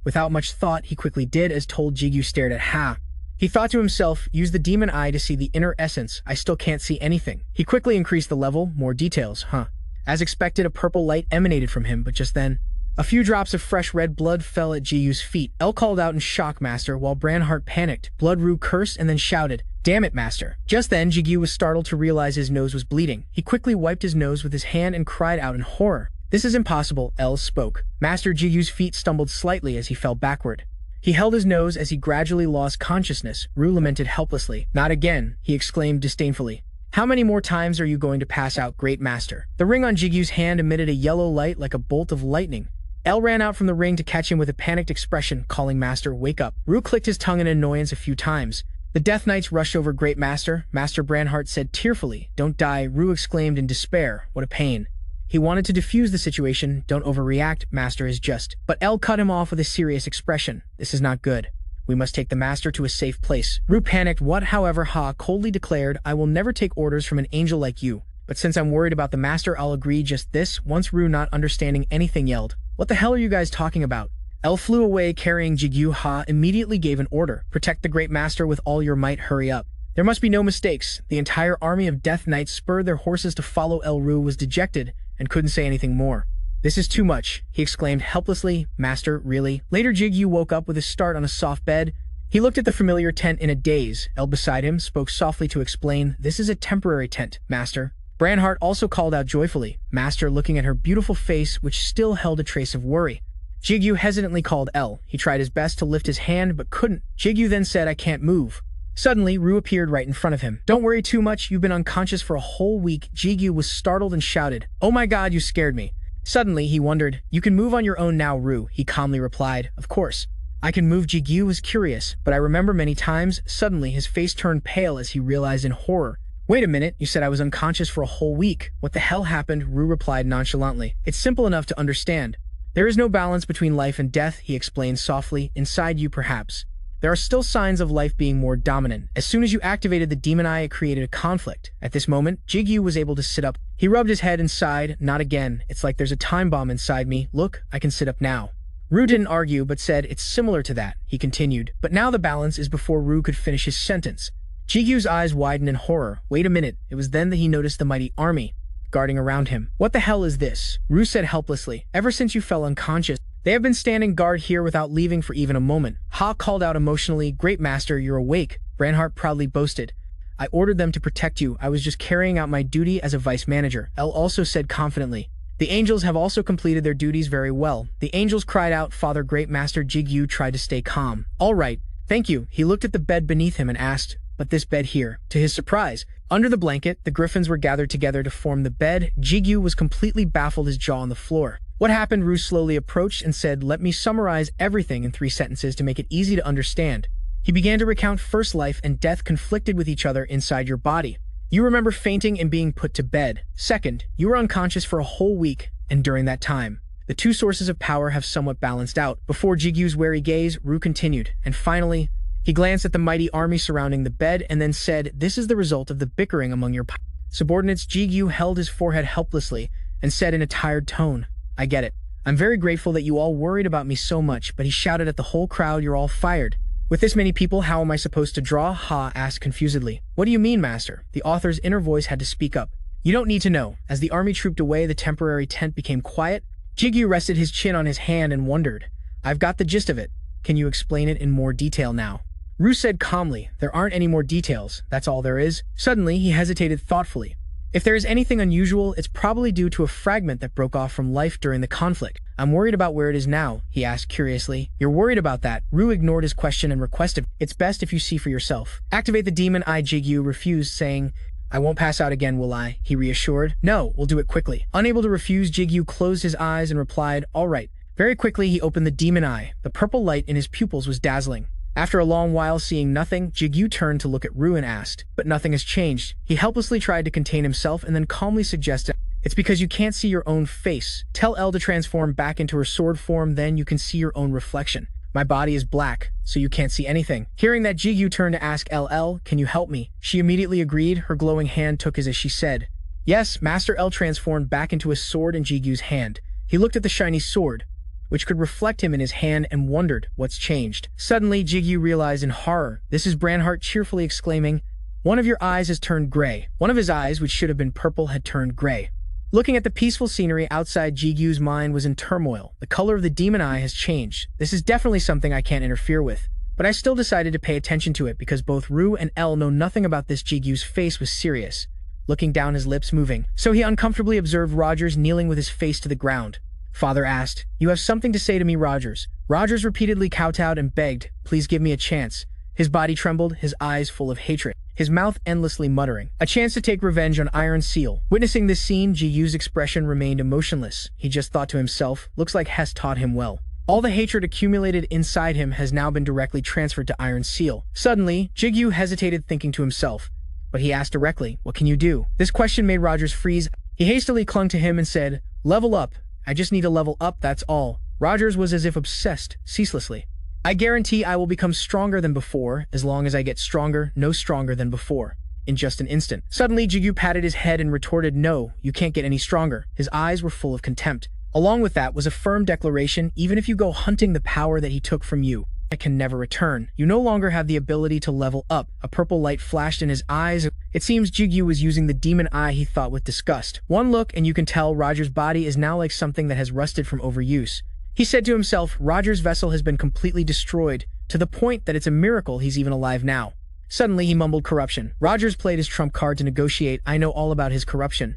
Without much thought, he quickly did as told. Jigu stared at Ha. He thought to himself, use the demon eye to see the inner essence. I still can't see anything. He quickly increased the level, more details, huh? As expected, a purple light emanated from him, but just then, a few drops of fresh red blood fell at Jiyu's feet. Elle called out in shock, "Master," while Branhart panicked. Blood Ru cursed and then shouted, "Damn it, Master." Just then, Jigu was startled to realize his nose was bleeding. He quickly wiped his nose with his hand and cried out in horror. "This is impossible," Elle spoke. Master Jiyu's feet stumbled slightly as he fell backward. He held his nose as he gradually lost consciousness. Ru lamented helplessly. "Not again," he exclaimed disdainfully. "How many more times are you going to pass out, Great Master?" The ring on Jigu's hand emitted a yellow light like a bolt of lightning. Elle ran out from the ring to catch him with a panicked expression, calling, "Master, wake up." Ru clicked his tongue in annoyance a few times. The Death Knights rushed over. "Great Master," Master Branhart said tearfully. "Don't die," Ru exclaimed in despair. "What a pain." He wanted to defuse the situation. "Don't overreact, Master is just..." But Elle cut him off with a serious expression. "This is not good. We must take the Master to a safe place." Ru panicked. "What?" However, Ha coldly declared, "I will never take orders from an angel like you. But since I'm worried about the Master, I'll agree just this." Once Ru, not understanding anything, yelled, "What the hell are you guys talking about? L flew away carrying Jigu. Ha immediately gave an order. Protect the Great Master with all your might, hurry up. There must be no mistakes. The entire army of Death Knights spurred their horses to follow. Ru was dejected and couldn't say anything more. This is too much, he exclaimed helplessly. Master, really? Later Jigu woke up with a start on a soft bed. He looked at the familiar tent in a daze. L beside him spoke softly to explain, this is a temporary tent, Master. Branhart also called out joyfully, Master, looking at her beautiful face which still held a trace of worry. Jigu hesitantly called L. He tried his best to lift his hand but couldn't. Jigu then said, I can't move. Suddenly, Ru appeared right in front of him. Don't worry too much, you've been unconscious for a whole week. Jigu was startled and shouted, Oh my god, you scared me. Suddenly, he wondered, You can move on your own now, Ru, he calmly replied. Of course. I can move. Jigu was curious, but I remember many times. Suddenly, his face turned pale as he realized in horror. Wait a minute, you said I was unconscious for a whole week. What the hell happened? Ru replied nonchalantly. It's simple enough to understand. There is no balance between life and death, he explained softly. Inside you, perhaps. There are still signs of life being more dominant. As soon as you activated the demon eye, it created a conflict. At this moment, Jigu was able to sit up. He rubbed his head and sighed. Not again. It's like there's a time bomb inside me. Look, I can sit up now. Ru didn't argue, but said, It's similar to that, he continued. But now the balance is before Ru could finish his sentence. Jigu's eyes widened in horror. Wait a minute. It was then that he noticed the mighty army guarding around him. What the hell is this? Ru said helplessly. Ever since you fell unconscious, they have been standing guard here without leaving for even a moment. Ha called out emotionally, Great Master, you're awake. Branhart proudly boasted. I ordered them to protect you. I was just carrying out my duty as a vice manager. L also said confidently. The angels have also completed their duties very well. The angels cried out, Father Great Master. Jigu tried to stay calm. All right, thank you. He looked at the bed beneath him and asked, But this bed here? To his surprise, under the blanket, the griffins were gathered together to form the bed. Jigu was completely baffled, his jaw on the floor. What happened? Ru slowly approached and said, Let me summarize everything in 3 sentences to make it easy to understand. He began to recount. First, life and death conflicted with each other inside your body. You remember fainting and being put to bed. Second, you were unconscious for a whole week, and during that time, the 2 sources of power have somewhat balanced out. Before Jigu's wary gaze, Ru continued, and finally, he glanced at the mighty army surrounding the bed and then said, This is the result of the bickering among your subordinates. Jigu held his forehead helplessly and said in a tired tone, I get it. I'm very grateful that you all worried about me so much, but he shouted at the whole crowd, You're all fired. With this many people, how am I supposed to draw? Ha asked confusedly. What do you mean, Master? The author's inner voice had to speak up. You don't need to know. As the army trooped away, the temporary tent became quiet. Jigu rested his chin on his hand and wondered, I've got the gist of it. Can you explain it in more detail now? Ru said calmly, There aren't any more details. That's all there is. Suddenly, he hesitated thoughtfully. If there is anything unusual, it's probably due to a fragment that broke off from life during the conflict. I'm worried about where it is now, he asked curiously. You're worried about that? Ru ignored his question and requested, It's best if you see for yourself. Activate the demon eye. Jigu refused, saying, I won't pass out again, will I? He reassured. No, we'll do it quickly. Unable to refuse, Jigu closed his eyes and replied, All right. Very quickly, he opened the demon eye. The purple light in his pupils was dazzling. After a long while seeing nothing, Jigu turned to look at Ru and asked, But nothing has changed. He helplessly tried to contain himself and then calmly suggested, It's because you can't see your own face. Tell L to transform back into her sword form, then you can see your own reflection. My body is black, so you can't see anything. Hearing that, Jigu turned to ask L, Can you help me? She immediately agreed. Her glowing hand took his as she said, Yes. Master L transformed back into a sword in Jigu's hand. He looked at the shiny sword, which could reflect him in his hand, and wondered what's changed. Suddenly, Jigu realized in horror. This is Branhart cheerfully exclaiming, One of your eyes has turned gray. One of his eyes, which should have been purple, had turned gray. Looking at the peaceful scenery outside, Jigu's mind was in turmoil. The color of the demon eye has changed. This is definitely something I can't interfere with. But I still decided to pay attention to it because both Ru and L know nothing about this. Jigu's face was serious, looking down, his lips moving. So he uncomfortably observed Rogers kneeling with his face to the ground. Father asked, You have something to say to me, Rogers? Rogers repeatedly kowtowed and begged, Please give me a chance. His body trembled, his eyes full of hatred, his mouth endlessly muttering. A chance to take revenge on Iron Seal. Witnessing this scene, Jigu's expression remained emotionless. He just thought to himself, Looks like Hess taught him well. All the hatred accumulated inside him has now been directly transferred to Iron Seal. Suddenly, Jigu hesitated, thinking to himself, but he asked directly, What can you do? This question made Rogers freeze. He hastily clung to him and said, Level up. I just need to level up, that's all. Rogers was as if obsessed, ceaselessly. I guarantee I will become stronger than before, as long as I get stronger, no stronger than before. In just an instant. Suddenly, Jigu patted his head and retorted, No, you can't get any stronger. His eyes were full of contempt. Along with that was a firm declaration: even if you go hunting the power that he took from you, it can never return. You no longer have the ability to level up. A purple light flashed in his eyes. It seems Jigu was using the demon eye, he thought with disgust. One look and you can tell Roger's body is now like something that has rusted from overuse. He said to himself, Roger's vessel has been completely destroyed, to the point that it's a miracle he's even alive now. Suddenly he mumbled corruption. Rogers played his trump card to negotiate. I know all about his corruption.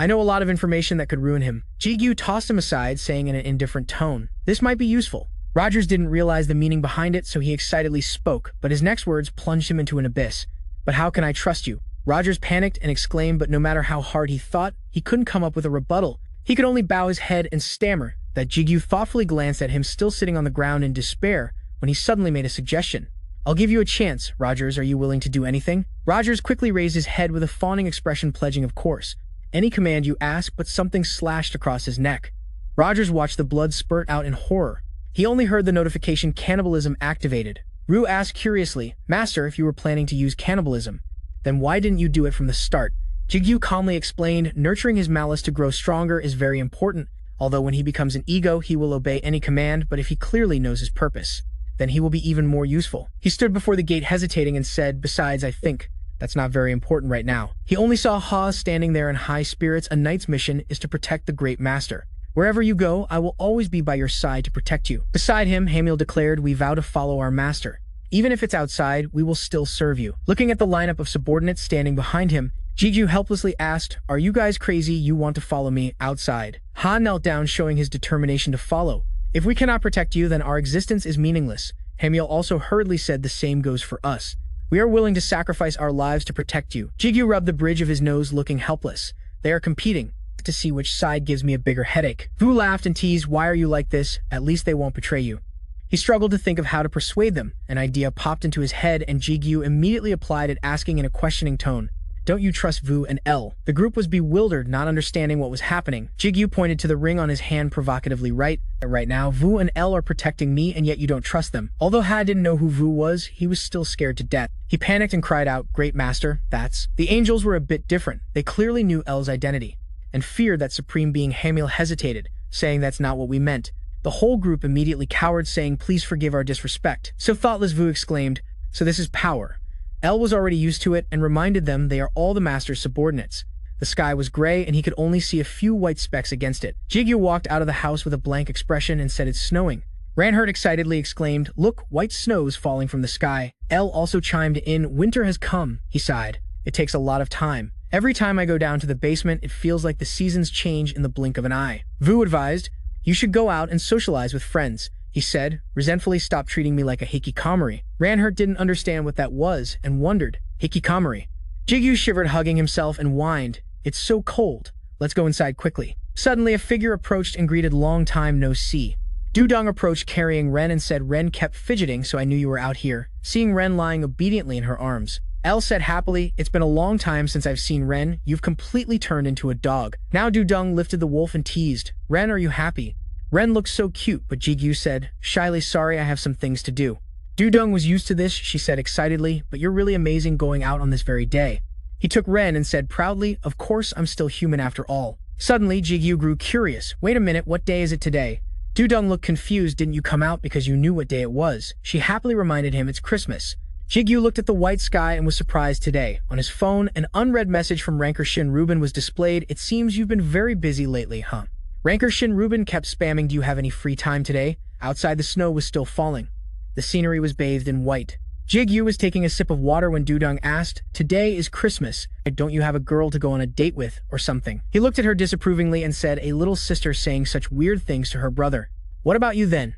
I know a lot of information that could ruin him. Jigu tossed him aside, saying in an indifferent tone, this might be useful. Rogers didn't realize the meaning behind it, so he excitedly spoke, but his next words plunged him into an abyss. But how can I trust you? Rogers panicked and exclaimed, but no matter how hard he thought, he couldn't come up with a rebuttal. He could only bow his head and stammer. That Jigu thoughtfully glanced at him, still sitting on the ground in despair, when he suddenly made a suggestion. I'll give you a chance, Rogers. Are you willing to do anything? Rogers quickly raised his head with a fawning expression, pledging, of course. Any command you ask, but something slashed across his neck. Rogers watched the blood spurt out in horror. He only heard the notification cannibalism activated. Rue asked curiously, Master, if you were planning to use cannibalism, then why didn't you do it from the start? Jigu calmly explained, nurturing his malice to grow stronger is very important, although when he becomes an ego, he will obey any command, but if he clearly knows his purpose, then he will be even more useful. He stood before the gate hesitating and said, besides, I think that's not very important right now. He only saw Ha standing there in high spirits. A knight's mission is to protect the great master. Wherever you go, I will always be by your side to protect you. Beside him, Hamiel declared, we vow to follow our master. Even if it's outside, we will still serve you. Looking at the lineup of subordinates standing behind him, Jigu helplessly asked, are you guys crazy? You want to follow me outside? Ha knelt down, showing his determination to follow. If we cannot protect you, then our existence is meaningless. Hamiel also hurriedly said, the same goes for us. We are willing to sacrifice our lives to protect you. Jigu rubbed the bridge of his nose, looking helpless. They are competing to see which side gives me a bigger headache. Vu laughed and teased, why are you like this? At least they won't betray you. He struggled to think of how to persuade them. An idea popped into his head, and Jigu immediately applied it, asking in a questioning tone, don't you trust Vu and L? The group was bewildered, not understanding what was happening. Jigu pointed to the ring on his hand provocatively. Right now, Vu and L are protecting me, and yet you don't trust them. Although Ha didn't know who Vu was, he was still scared to death. He panicked and cried out, great master, that's... The angels were a bit different. They clearly knew L's identity, and feared that supreme being. Hamiel hesitated, saying that's not what we meant. The whole group immediately cowered, saying, please forgive our disrespect. So thoughtless, Vu exclaimed, so this is power. L was already used to it and reminded them they are all the master's subordinates. The sky was gray and he could only see a few white specks against it. Jigu walked out of the house with a blank expression and said, it's snowing. Ranhert excitedly exclaimed, look, white snow is falling from the sky. L also chimed in, winter has come, he sighed. It takes a lot of time. Every time I go down to the basement, it feels like the seasons change in the blink of an eye. Vu advised, you should go out and socialize with friends. He said, resentfully, stop treating me like a hikikomori. Ranhert didn't understand what that was and wondered, hikikomori. Jigu shivered, hugging himself, and whined, it's so cold. Let's go inside quickly. Suddenly, a figure approached and greeted, long time no see. Dudong approached carrying Ren and said, Ren kept fidgeting, so I knew you were out here. Seeing Ren lying obediently in her arms, Elle said happily, it's been a long time since I've seen Ren. You've completely turned into a dog. Now Dudong lifted the wolf and teased, Ren, are you happy? Ren looked so cute, but Jigu said, shyly, sorry, I have some things to do. Dudong was used to this, she said excitedly, but you're really amazing going out on this very day. He took Ren and said proudly, of course I'm still human after all. Suddenly, Jigu grew curious. Wait a minute, what day is it today? Dudong looked confused. Didn't you come out because you knew what day it was? She happily reminded him it's Christmas. Jigu looked at the white sky and was surprised today. On his phone, an unread message from Ranker Shin Rubin was displayed. It seems you've been very busy lately, huh? Ranker Shin Rubin kept spamming, do you have any free time today? Outside, the snow was still falling. The scenery was bathed in white. Jigu was taking a sip of water when Dudong asked, today is Christmas. Don't you have a girl to go on a date with or something? He looked at her disapprovingly and said, a little sister saying such weird things to her brother. What about you then?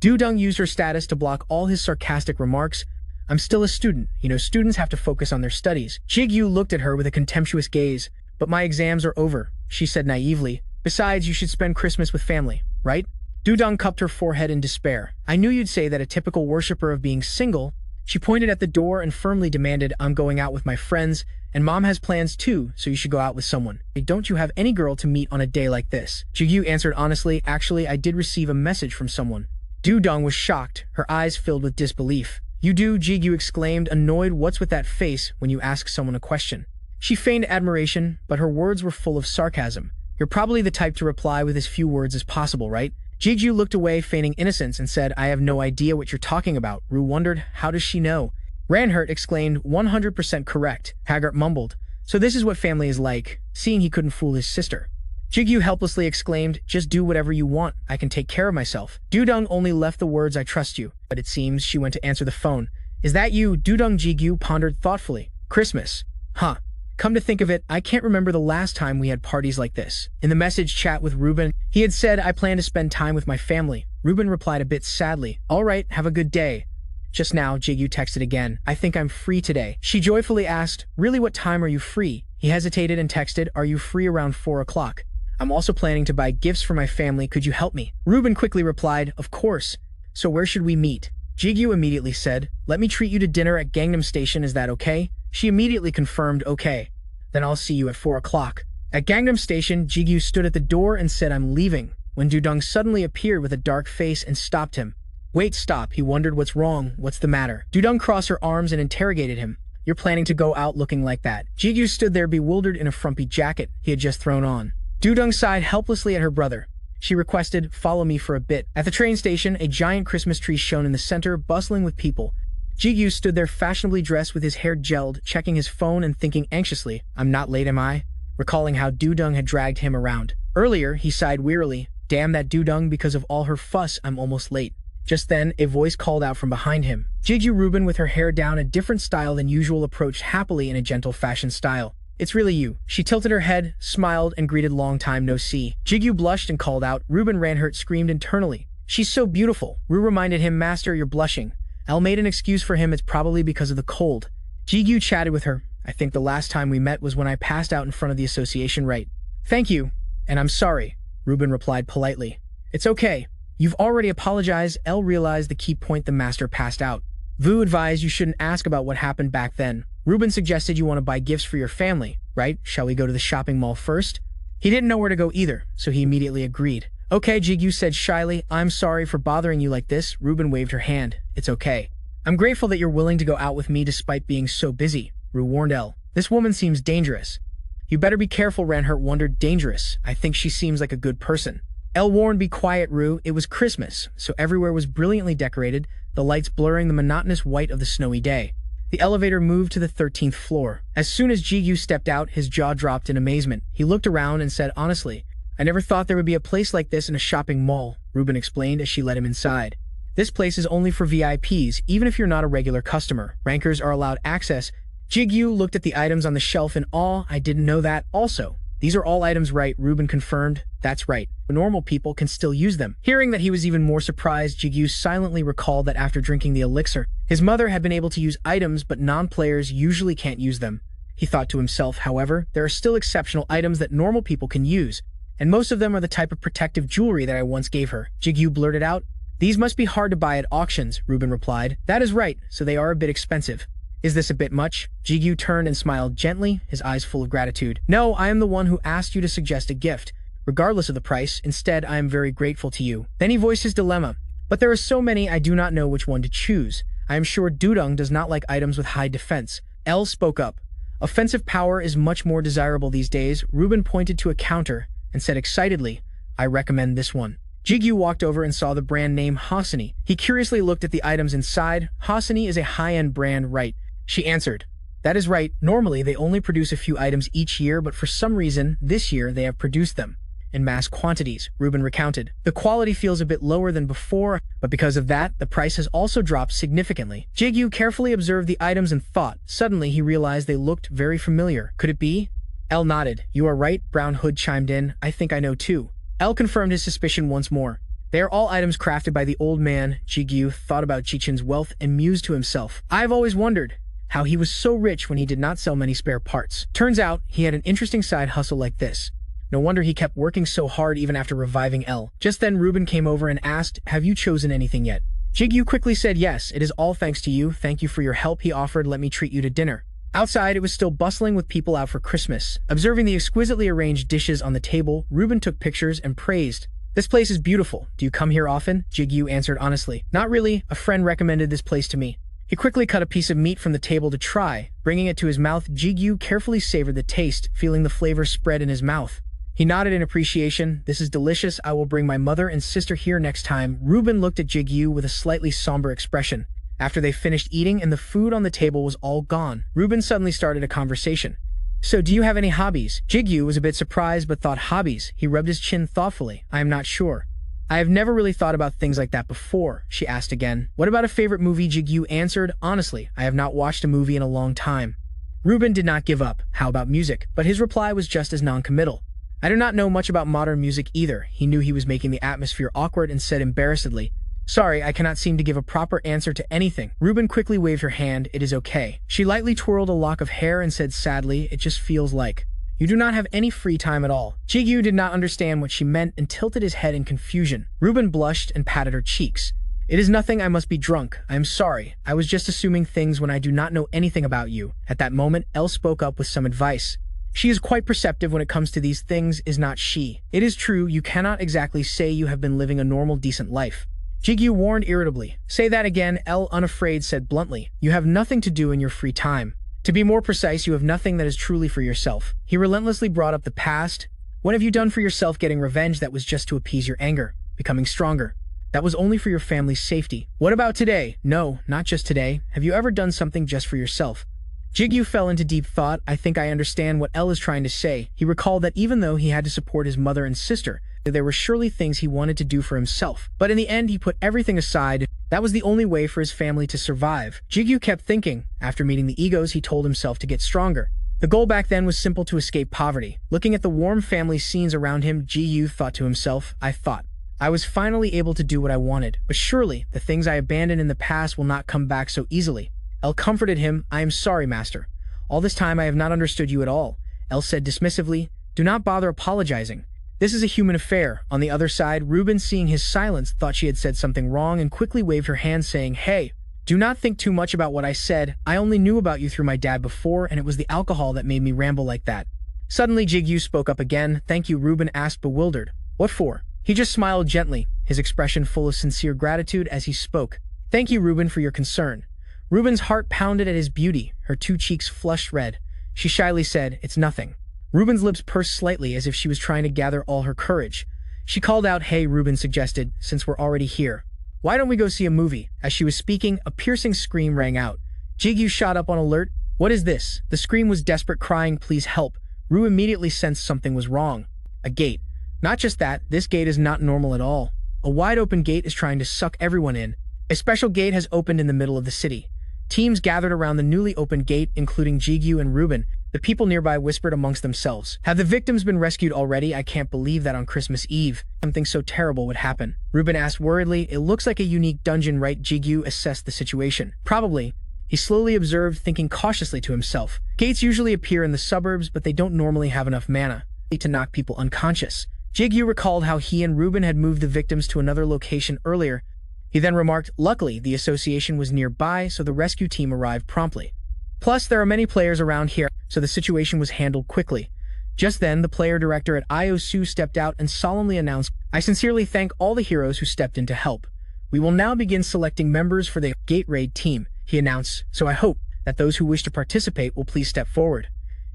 Dudong used her status to block all his sarcastic remarks. I'm still a student. You know, students have to focus on their studies. Jigu looked at her with a contemptuous gaze. But my exams are over, she said naively. Besides, you should spend Christmas with family, right? Dudong cupped her forehead in despair. I knew you'd say that, a typical worshiper of being single. She pointed at the door and firmly demanded, I'm going out with my friends, and mom has plans too, so you should go out with someone. Don't you have any girl to meet on a day like this? Jigu answered honestly, actually, I did receive a message from someone. Dudong was shocked, her eyes filled with disbelief. You do? Jigu exclaimed, annoyed. What's with that face when you ask someone a question? She feigned admiration, but her words were full of sarcasm. You're probably the type to reply with as few words as possible, right? Jigu looked away, feigning innocence, and said, I have no idea what you're talking about. Rue wondered, how does she know? Ranhert exclaimed, 100% correct. Haggart mumbled, so this is what family is like, seeing he couldn't fool his sister. Jigu helplessly exclaimed, just do whatever you want. I can take care of myself. Dudong only left the words, I trust you. But it seems she went to answer the phone. Is that you? Dudong Jigu pondered thoughtfully. Christmas. Huh. Come to think of it, I can't remember the last time we had parties like this. In the message chat with Ruben, he had said, I plan to spend time with my family. Ruben replied a bit sadly, all right, have a good day. Just now, Jigu texted again, I think I'm free today. She joyfully asked, really, what time are you free? He hesitated and texted, are you free around 4 o'clock? I'm also planning to buy gifts for my family, could you help me? Ruben quickly replied, of course. So where should we meet? Jigu immediately said, let me treat you to dinner at Gangnam Station, is that okay? She immediately confirmed, okay. Then I'll see you at 4 o'clock. At Gangnam Station, Jigu stood at the door and said, I'm leaving, when Dudong suddenly appeared with a dark face and stopped him. Wait, stop, he wondered, what's wrong, what's the matter? Dudong crossed her arms and interrogated him. You're planning to go out looking like that? Jigu stood there bewildered in a frumpy jacket he had just thrown on. Dudong sighed helplessly at her brother. She requested, follow me for a bit. At the train station, a giant Christmas tree shone in the center, bustling with people. Jigu stood there fashionably dressed with his hair gelled, checking his phone and thinking anxiously, I'm not late, am I? Recalling how Dudong had dragged him around. Earlier, he sighed wearily, damn that Dudong, because of all her fuss, I'm almost late. Just then, a voice called out from behind him. Jigu Ruben, with her hair down a different style than usual, approached happily in a gentle fashion style. It's really you. She tilted her head, smiled, and greeted long time no see. Jigu blushed and called out. Ruben Ranhert screamed internally. She's so beautiful. Ru reminded him, Master, you're blushing. Elle made an excuse for him, it's probably because of the cold. Jigu chatted with her. I think the last time we met was when I passed out in front of the association, right? Thank you. And I'm sorry, Ruben replied politely. It's okay. You've already apologized. Elle realized the key point, the master passed out. Vu advised you shouldn't ask about what happened back then. Ruben suggested you want to buy gifts for your family, right? Shall we go to the shopping mall first? He didn't know where to go either, so he immediately agreed. Okay, Jigu said shyly. I'm sorry for bothering you like this. Ruben waved her hand. It's okay. I'm grateful that you're willing to go out with me despite being so busy, Ru warned Elle. This woman seems dangerous. You better be careful, Ranhert wondered. Dangerous? I think she seems like a good person. Elle warned, be quiet, Ru. It was Christmas, so everywhere was brilliantly decorated, the lights blurring the monotonous white of the snowy day. The elevator moved to the 13th floor. As soon as Jigu stepped out, his jaw dropped in amazement. He looked around and said, honestly, I never thought there would be a place like this in a shopping mall, Ruben explained as she led him inside. This place is only for VIPs, even if you're not a regular customer. Rankers are allowed access. Jigu looked at the items on the shelf in awe. I didn't know that. Also, these are all items, right? Ruben confirmed. That's right. Normal people can still use them. Hearing that, he was even more surprised. Jigu silently recalled that after drinking the elixir, his mother had been able to use items, but non-players usually can't use them. He thought to himself, however, there are still exceptional items that normal people can use, and most of them are the type of protective jewelry that I once gave her. Jigu blurted out. These must be hard to buy at auctions, Ruben replied. That is right, so they are a bit expensive. Is this a bit much? Jigu turned and smiled gently, his eyes full of gratitude. No, I am the one who asked you to suggest a gift. Regardless of the price, instead, I am very grateful to you. Then he voiced his dilemma. But there are so many, I do not know which one to choose. I am sure Dudong does not like items with high defense. Elle spoke up. Offensive power is much more desirable these days. Ruben pointed to a counter and said excitedly, I recommend this one. Jigu walked over and saw the brand name Hasani. He curiously looked at the items inside. Hasani is a high-end brand, right? She answered. That is right. Normally, they only produce a few items each year, but for some reason, this year they have produced them in mass quantities, Ruben recounted. The quality feels a bit lower than before, but because of that, the price has also dropped significantly. Jigu carefully observed the items and thought. Suddenly, he realized they looked very familiar. Could it be? Elle nodded. You are right, Brown Hood chimed in. I think I know too. Elle confirmed his suspicion once more. They are all items crafted by the old man. Jigu thought about Jichin's wealth and mused to himself. I've always wondered how he was so rich when he did not sell many spare parts. Turns out, he had an interesting side hustle like this. No wonder he kept working so hard even after reviving Elle. Just then, Ruben came over and asked, have you chosen anything yet? Jigu quickly said yes, it is all thanks to you. Thank you for your help, he offered. Let me treat you to dinner. Outside, it was still bustling with people out for Christmas. Observing the exquisitely arranged dishes on the table, Ruben took pictures and praised. This place is beautiful. Do you come here often? Jigu answered honestly. Not really. A friend recommended this place to me. He quickly cut a piece of meat from the table to try. Bringing it to his mouth, Jigu carefully savored the taste, feeling the flavor spread in his mouth. He nodded in appreciation. This is delicious. I will bring my mother and sister here next time. Ruben looked at Jigu with a slightly somber expression. After they finished eating and the food on the table was all gone, Ruben suddenly started a conversation. So do you have any hobbies? Jigu was a bit surprised but thought hobbies. He rubbed his chin thoughtfully. I am not sure. I have never really thought about things like that before, she asked again. What about a favorite movie? Jigu answered. Honestly, I have not watched a movie in a long time. Ruben did not give up. How about music? But his reply was just as non-committal. I do not know much about modern music either. He knew he was making the atmosphere awkward and said embarrassedly, Sorry, I cannot seem to give a proper answer to anything. Ruben quickly waved her hand. It is okay. She lightly twirled a lock of hair and said sadly, It just feels like you do not have any free time at all. Jigu did not understand what she meant and tilted his head in confusion. Ruben blushed and patted her cheeks. It is nothing. I must be drunk. I am sorry. I was just assuming things when I do not know anything about you. At that moment, Elle spoke up with some advice. She is quite perceptive when it comes to these things, is not she? It is true, you cannot exactly say you have been living a normal, decent life. Jigu warned irritably. Say that again, Elle unafraid said bluntly. You have nothing to do in your free time. To be more precise, you have nothing that is truly for yourself. He relentlessly brought up the past. What have you done for yourself? Getting revenge that was just to appease your anger, becoming stronger. That was only for your family's safety. What about today? No, not just today. Have you ever done something just for yourself? Jigu fell into deep thought. I think I understand what Elle is trying to say. He recalled that even though he had to support his mother and sister, there were surely things he wanted to do for himself. But in the end, he put everything aside. That was the only way for his family to survive. Jigu kept thinking. After meeting the egos, he told himself to get stronger. The goal back then was simple: to escape poverty. Looking at the warm family scenes around him, Jigu thought to himself, I thought I was finally able to do what I wanted. But surely, the things I abandoned in the past will not come back so easily. Elle comforted him. I am sorry, master. All this time I have not understood you at all. Elle said dismissively, Do not bother apologizing. This is a human affair. On the other side, Ruben, seeing his silence, thought she had said something wrong and quickly waved her hand saying, Hey, do not think too much about what I said. I only knew about you through my dad before, and it was the alcohol that made me ramble like that. Suddenly, Jigu spoke up again. Thank you, Ruben asked, bewildered. What for? He just smiled gently, his expression full of sincere gratitude as he spoke. Thank you, Ruben, for your concern. Ruben's heart pounded at his beauty. Her two cheeks flushed red. She shyly said, It's nothing. Ruben's lips pursed slightly as if she was trying to gather all her courage. She called out, Hey, Ruben suggested, since we're already here, why don't we go see a movie? As she was speaking, a piercing scream rang out. Jigu shot up on alert. What is this? The scream was desperate, crying, Please help. Ru immediately sensed something was wrong. A gate. Not just that, this gate is not normal at all. A wide-open gate is trying to suck everyone in. A special gate has opened in the middle of the city. Teams gathered around the newly opened gate, including Jigu and Ruben. The people nearby whispered amongst themselves. Have the victims been rescued already? I can't believe that on Christmas Eve something so terrible would happen. Ruben asked worriedly. It looks like a unique dungeon, right? Jigu assessed the situation. Probably. He slowly observed, thinking cautiously to himself. Gates usually appear in the suburbs, but they don't normally have enough mana to knock people unconscious. Jigu recalled how he and Ruben had moved the victims to another location earlier. He then remarked, Luckily, the association was nearby, so the rescue team arrived promptly. Plus, there are many players around here, so the situation was handled quickly. Just then, the player director at IOSU stepped out and solemnly announced, I sincerely thank all the heroes who stepped in to help. We will now begin selecting members for the Gate Raid team, he announced, so I hope that those who wish to participate will please step forward.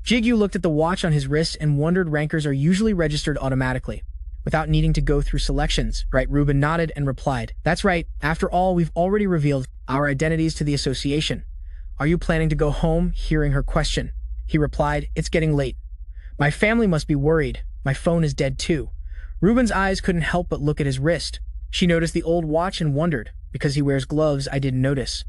Jigu looked at the watch on his wrist and wondered rankers are usually registered automatically, without needing to go through selections, right? Ruben nodded and replied, That's right. After all, we've already revealed our identities to the association. Are you planning to go home? Hearing her question, he replied, It's getting late. My family must be worried. My phone is dead too. Ruben's eyes couldn't help but look at his wrist. She noticed the old watch and wondered, because he wears gloves, I didn't notice.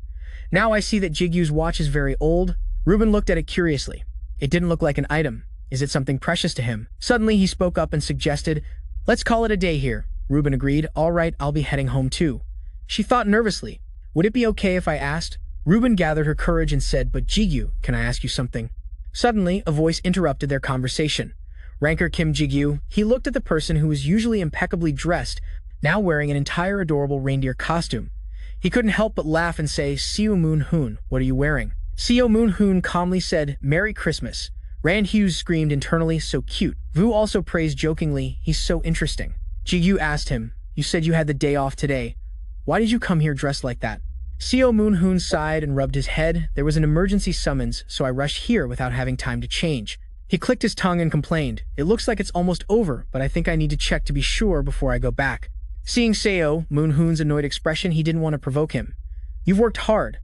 Now I see that Jigu's watch is very old. Ruben looked at it curiously. It didn't look like an item. Is it something precious to him? Suddenly he spoke up and suggested, Let's call it a day here. Ruben agreed. All right, I'll be heading home too. She thought nervously. Would it be okay if I asked? Ruben gathered her courage and said, But Jigu, can I ask you something? Suddenly, a voice interrupted their conversation. Ranker Kim Jigu. He looked at the person who was usually impeccably dressed, now wearing an entire adorable reindeer costume. He couldn't help but laugh and say, Seo Moon-hoon, what are you wearing? Seo Moon-hoon calmly said, Merry Christmas. Rand Hughes screamed internally, so cute. Vu also praised jokingly, he's so interesting. Jigu asked him, You said you had the day off today. Why did you come here dressed like that? Seo Moon-hoon sighed and rubbed his head. There was an emergency summons, so I rushed here without having time to change. He clicked his tongue and complained, "It looks like it's almost over, but I think I need to check to be sure before I go back." Seeing Seo Moon-hoon's annoyed expression, he didn't want to provoke him. "You've worked hard.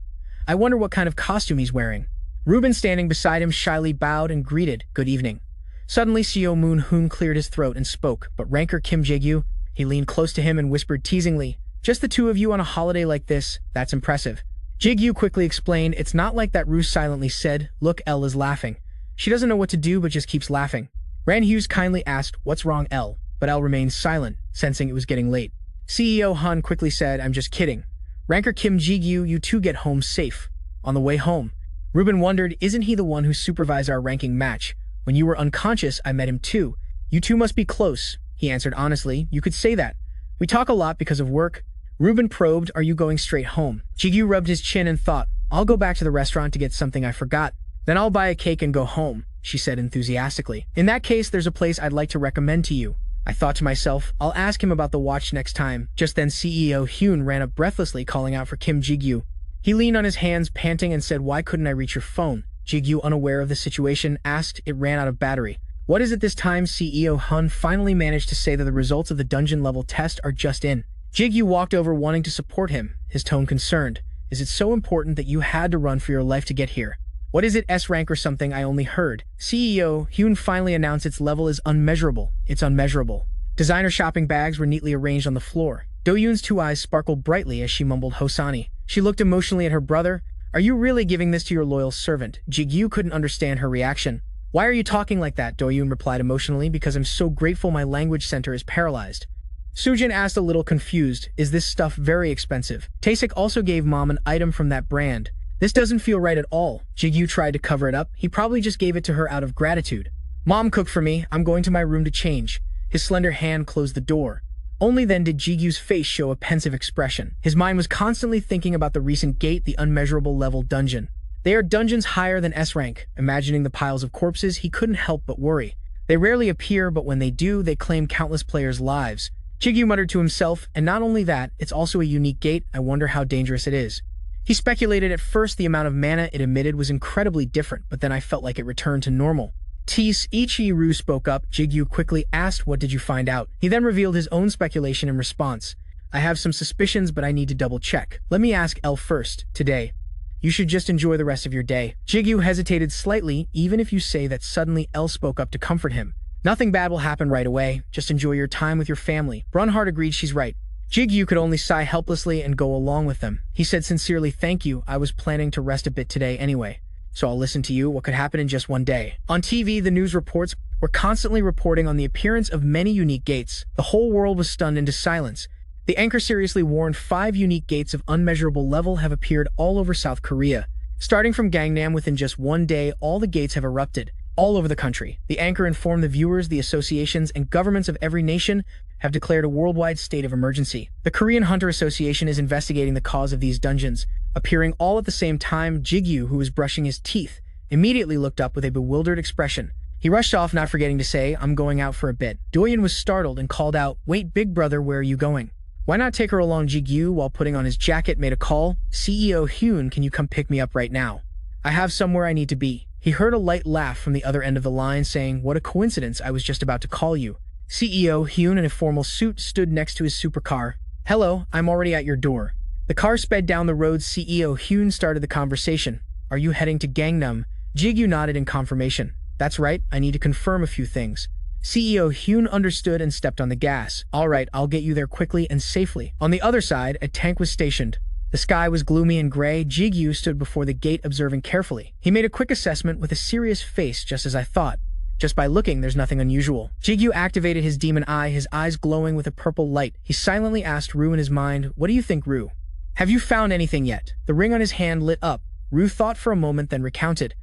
I wonder what kind of costume he's wearing." Ruben, standing beside him, shyly bowed and greeted, "Good evening." Suddenly, Seo Moon-hoon cleared his throat and spoke, but ranker Kim Jigu, he leaned close to him and whispered teasingly, "Just the two of you on a holiday like this, that's impressive." Jigu quickly explained, "It's not like that." Rue silently said, "Look, Elle is laughing. She doesn't know what to do but just keeps laughing." Ran Hughes kindly asked, "What's wrong, Elle?" But Elle remained silent, sensing it was getting late. CEO Han quickly said, "I'm just kidding. Ranker Kim Jigu, you two get home safe." On the way home, Ruben wondered, "Isn't he the one who supervised our ranking match? When you were unconscious, I met him too. You two must be close." He answered honestly, "You could say that. We talk a lot because of work." Ruben probed, "Are you going straight home?" Jigu rubbed his chin and thought, "I'll go back to the restaurant to get something I forgot. Then I'll buy a cake and go home," she said enthusiastically. "In that case, there's a place I'd like to recommend to you." I thought to myself, I'll ask him about the watch next time. Just then CEO Hyun ran up breathlessly, calling out for Kim Jigyu. He leaned on his hands, panting, and said, "Why couldn't I reach your phone?" Jigyu, unaware of the situation, asked. "It ran out of battery." "What is it this time?" CEO Hun finally managed to say that the results of the dungeon level test are just in. Jigyu walked over, wanting to support him, his tone concerned. "Is it so important that you had to run for your life to get here?" "What is it, S rank or something? I only heard." CEO Hyun finally announced its level is unmeasurable. It's unmeasurable. Designer shopping bags were neatly arranged on the floor. Do-yoon's two eyes sparkled brightly as she mumbled Hosani. She looked emotionally at her brother. "Are you really giving this to your loyal servant?" Jigyu couldn't understand her reaction. "Why are you talking like that?" Do-yoon replied emotionally. "Because I'm so grateful my language center is paralyzed." Sujin asked, a little confused, "Is this stuff very expensive?" Taesik also gave Mom an item from that brand. "This doesn't feel right at all." Jigyu tried to cover it up. He probably just gave it to her out of gratitude. "Mom cooked for me. I'm going to my room to change." His slender hand closed the door. Only then did Jigu's face show a pensive expression. His mind was constantly thinking about the recent gate, the unmeasurable level dungeon. They are dungeons higher than S rank. Imagining the piles of corpses, he couldn't help but worry. They rarely appear, but when they do, they claim countless players' lives. Jigu muttered to himself, "And not only that, it's also a unique gate. I wonder how dangerous it is." He speculated. At first, the amount of mana it emitted was incredibly different, but then I felt like it returned to normal. Ichiru spoke up. Jigu quickly asked, "What did you find out?" He then revealed his own speculation in response. "I have some suspicions, but I need to double-check. Let me ask Elle first. Today, you should just enjoy the rest of your day." Jigu hesitated slightly. "Even if you say that," suddenly Elle spoke up to comfort him. "Nothing bad will happen right away. Just enjoy your time with your family." Brunhard agreed. She's right. Jigyu could only sigh helplessly and go along with them. He said sincerely, "Thank you. I was planning to rest a bit today anyway. So I'll listen to you. What could happen in just one day?" On TV, the news reports were constantly reporting on the appearance of many unique gates. The whole world was stunned into silence. The anchor seriously warned 5 unique gates of unmeasurable level have appeared all over South Korea. Starting from Gangnam, within just one day, all the gates have erupted. All over the country. The anchor informed the viewers, the associations, and governments of every nation have declared a worldwide state of emergency. The Korean Hunter Association is investigating the cause of these dungeons, appearing all at the same time. Jigyu, who was brushing his teeth, immediately looked up with a bewildered expression. He rushed off, not forgetting to say, "I'm going out for a bit." Doyen was startled and called out, "Wait, big brother, where are you going?" "Why not take her along?" Jigyu, while putting on his jacket, made a call. "CEO Hyun, can you come pick me up right now? I have somewhere I need to be." He heard a light laugh from the other end of the line, saying, "What a coincidence, I was just about to call you." CEO Hyun, in a formal suit, stood next to his supercar. "Hello, I'm already at your door." The car sped down the road. CEO Hyun started the conversation. "Are you heading to Gangnam?" Jigyu nodded in confirmation. "That's right, I need to confirm a few things." CEO Hyun understood and stepped on the gas. "All right, I'll get you there quickly and safely." On the other side, a tank was stationed. The sky was gloomy and gray. Jigyu stood before the gate, observing carefully. He made a quick assessment with a serious face. "Just as I thought. Just by looking, there's nothing unusual." Jigyu activated his demon eye, his eyes glowing with a purple light. He silently asked Ru in his mind, "What do you think, Ru? Have you found anything yet?" The ring on his hand lit up. Ru thought for a moment, then recounted.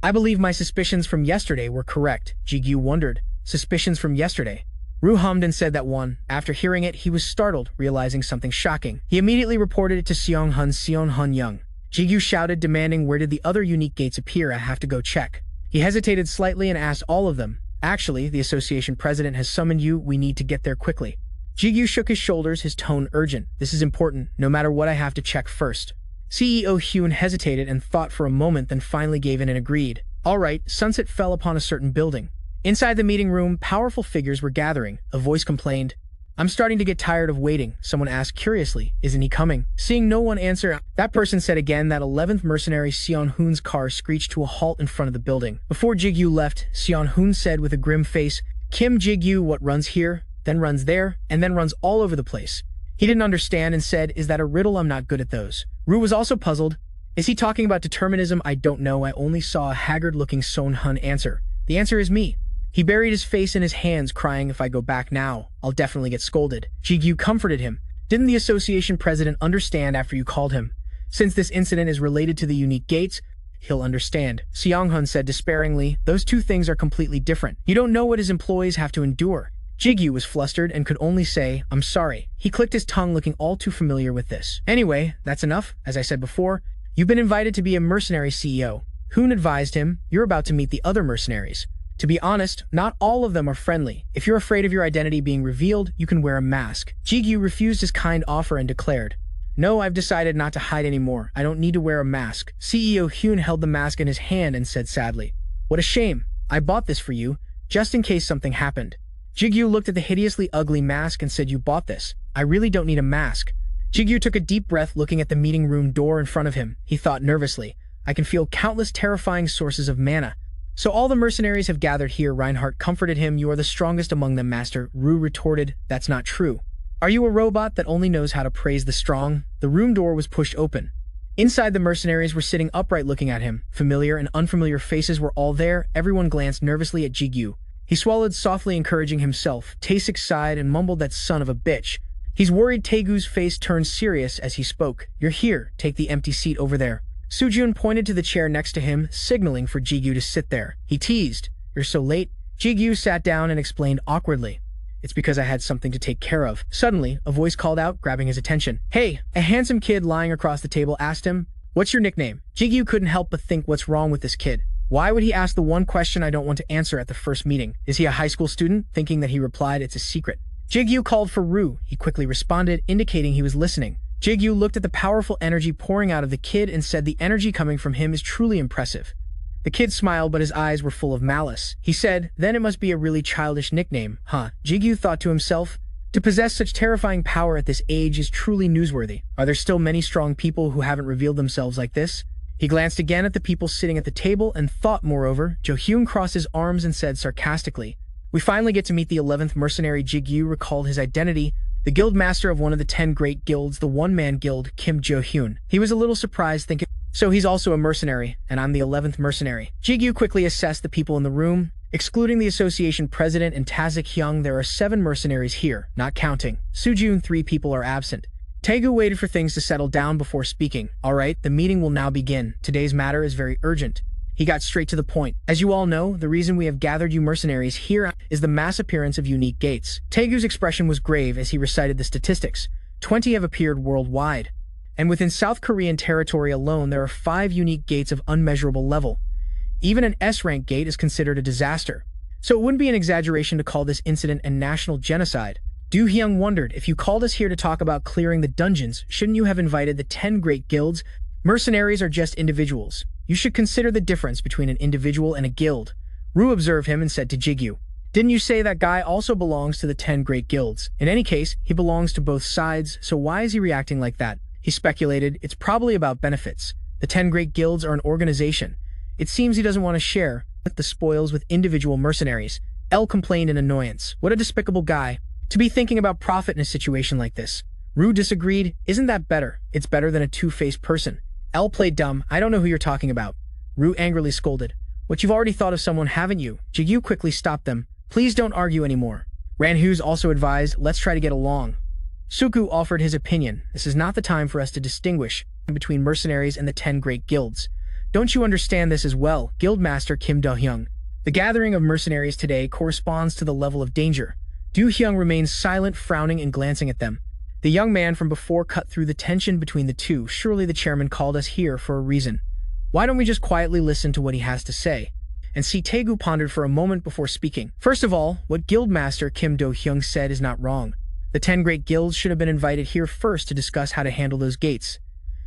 "I believe my suspicions from yesterday were correct." Jigyu wondered. Suspicions from yesterday? Ru hummed and said that one. After hearing it, he was startled, realizing something shocking. He immediately reported it to Seong-hun Young. Jigu shouted, demanding, "Where did the other unique gates appear? I have to go check." He hesitated slightly and asked all of them. "Actually, the association president has summoned you. We need to get there quickly." Jigu shook his shoulders, his tone urgent. "This is important. No matter what, I have to check first." CEO Hyun hesitated and thought for a moment, then finally gave in and agreed. All right, sunset fell upon a certain building. Inside the meeting room, powerful figures were gathering. A voice complained, "I'm starting to get tired of waiting." Someone asked curiously, "Isn't he coming?" Seeing no one answer, that person said again that 11th mercenary Seon Hoon's car screeched to a halt in front of the building. Before Jigu left, Seon Hoon said with a grim face, "Kim Jigu, what runs here, then runs there, and then runs all over the place." He didn't understand and said, "Is that a riddle? I'm not good at those." Ru was also puzzled. "Is he talking about determinism? I don't know. I only saw a haggard-looking Son Hun answer. The answer is me." He buried his face in his hands, crying, "If I go back now, I'll definitely get scolded." Jigu comforted him. "Didn't the association president understand after you called him? Since this incident is related to the unique gates, he'll understand." Seong-hun said despairingly, "Those two things are completely different. You don't know what his employees have to endure." Jigu was flustered and could only say, "I'm sorry." He clicked his tongue, looking all too familiar with this. "Anyway, that's enough. As I said before, you've been invited to be a mercenary CEO." Hoon advised him, "You're about to meet the other mercenaries. To be honest, not all of them are friendly. If you're afraid of your identity being revealed, you can wear a mask." Jigu refused his kind offer and declared, "No, I've decided not to hide anymore. I don't need to wear a mask." CEO Hyun held the mask in his hand and said sadly, "What a shame. I bought this for you, just in case something happened." Jigu looked at the hideously ugly mask and said, "You bought this. I really don't need a mask." Jigu took a deep breath, looking at the meeting room door in front of him. He thought nervously, "I can feel countless terrifying sources of mana. So all the mercenaries have gathered here." Reinhardt comforted him. "You are the strongest among them, Master." Ru retorted, "That's not true. Are you a robot that only knows how to praise the strong?" The room door was pushed open. Inside, the mercenaries were sitting upright looking at him. Familiar and unfamiliar faces were all there. Everyone glanced nervously at Jigu. He swallowed softly, encouraging himself. Taesik sighed and mumbled, "That son of a bitch." He's worried. Taegu's face turned serious as he spoke. "You're here. Take the empty seat over there." Sujun pointed to the chair next to him, signaling for Jigu to sit there. He teased, "You're so late." Jigu sat down and explained awkwardly, "It's because I had something to take care of." Suddenly, a voice called out, grabbing his attention. "Hey!" A handsome kid lying across the table asked him, "What's your nickname?" Jigu couldn't help but think, what's wrong with this kid? Why would he ask the one question I don't want to answer at the first meeting? Is he a high school student? Thinking that he replied, "It's a secret." Jigu called for Ru. He quickly responded, indicating he was listening. Jigu looked at the powerful energy pouring out of the kid and said, "The energy coming from him is truly impressive." The kid smiled, but his eyes were full of malice. He said, "Then it must be a really childish nickname, huh?" Jigu thought to himself, "To possess such terrifying power at this age is truly newsworthy. Are there still many strong people who haven't revealed themselves like this?" He glanced again at the people sitting at the table and thought, moreover. Jo Hyun crossed his arms and said sarcastically, "We finally get to meet the 11th mercenary." Jigu recalled his identity, the guild master of one of the 10 great guilds, the one-man guild, Kim Jo Hyun. He was a little surprised, thinking, "So he's also a mercenary, and I'm the 11th mercenary." Jigu quickly assessed the people in the room. Excluding the association president and Taesik Hyung, there are 7 mercenaries here, not counting Sujun. 3 people are absent. Taegu waited for things to settle down before speaking. "All right, the meeting will now begin. Today's matter is very urgent." He got straight to the point. "As you all know, the reason we have gathered you mercenaries here is the mass appearance of unique gates." Taegu's expression was grave as he recited the statistics. 20 have appeared worldwide. And within South Korean territory alone, there are 5 unique gates of unmeasurable level. Even an S-rank gate is considered a disaster. So it wouldn't be an exaggeration to call this incident a national genocide. Du Hyung wondered, if you called us here to talk about clearing the dungeons, shouldn't you have invited the 10 great guilds? Mercenaries are just individuals. You should consider the difference between an individual and a guild. Ru observed him and said to Jigu, "Didn't you say that guy also belongs to the 10 great guilds? In any case, he belongs to both sides, so why is he reacting like that?" He speculated, "It's probably about benefits. The 10 great guilds are an organization. It seems he doesn't want to share the spoils with individual mercenaries." L complained in annoyance. "What a despicable guy. To be thinking about profit in a situation like this." Ru disagreed. "Isn't that better? It's better than a two-faced person." L played dumb. "I don't know who you're talking about." Ru angrily scolded. "What, you've already thought of someone, haven't you?" Jigu quickly stopped them. "Please don't argue anymore." Ranhus also advised, "Let's try to get along." Suku offered his opinion. "This is not the time for us to distinguish between mercenaries and the 10 great guilds. Don't you understand this as well?" Guildmaster Kim Do-hyung. "The gathering of mercenaries today corresponds to the level of danger." Do-hyung remained silent, frowning and glancing at them. The young man from before cut through the tension between the two. "Surely the chairman called us here for a reason. Why don't we just quietly listen to what he has to say?" And see, Taegu pondered for a moment before speaking. "First of all, what Guildmaster Kim Do-hyung said is not wrong. The 10 great guilds should have been invited here first to discuss how to handle those gates.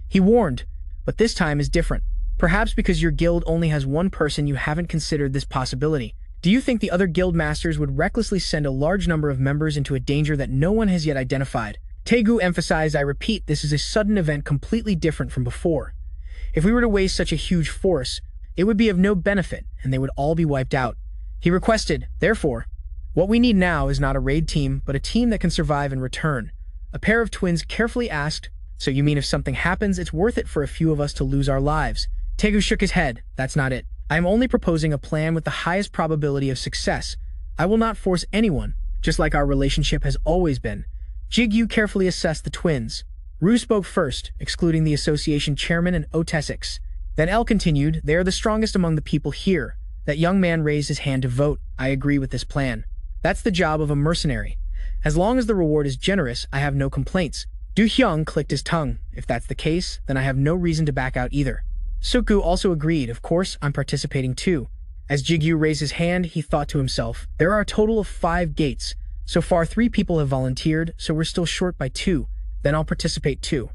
He warned, but this time is different. Perhaps because your guild only has one person, you haven't considered this possibility. Do you think the other guild masters would recklessly send a large number of members into a danger that no one has yet identified? Jigu emphasized, I repeat, this is a sudden event completely different from before. If we were to waste such a huge force, it would be of no benefit, and they would all be wiped out. He requested, therefore, what we need now is not a raid team, but a team that can survive and return. A pair of twins carefully asked, so you mean if something happens, it's worth it for a few of us to lose our lives? Jigu shook his head. That's not it. I am only proposing a plan with the highest probability of success. I will not force anyone, just like our relationship has always been. Jigu carefully assessed the twins. Ru spoke first, excluding the association chairman and Otesix. Then El continued, they are the strongest among the people here. That young man raised his hand to vote. I agree with this plan. That's the job of a mercenary. As long as the reward is generous, I have no complaints. Du Hyung clicked his tongue. If that's the case, then I have no reason to back out either. Suku also agreed. Of course, I'm participating too. As Jigu raised his hand, he thought to himself, there are a total of 5 gates. So far 3 people have volunteered, so we're still short by 2. Then I'll participate too.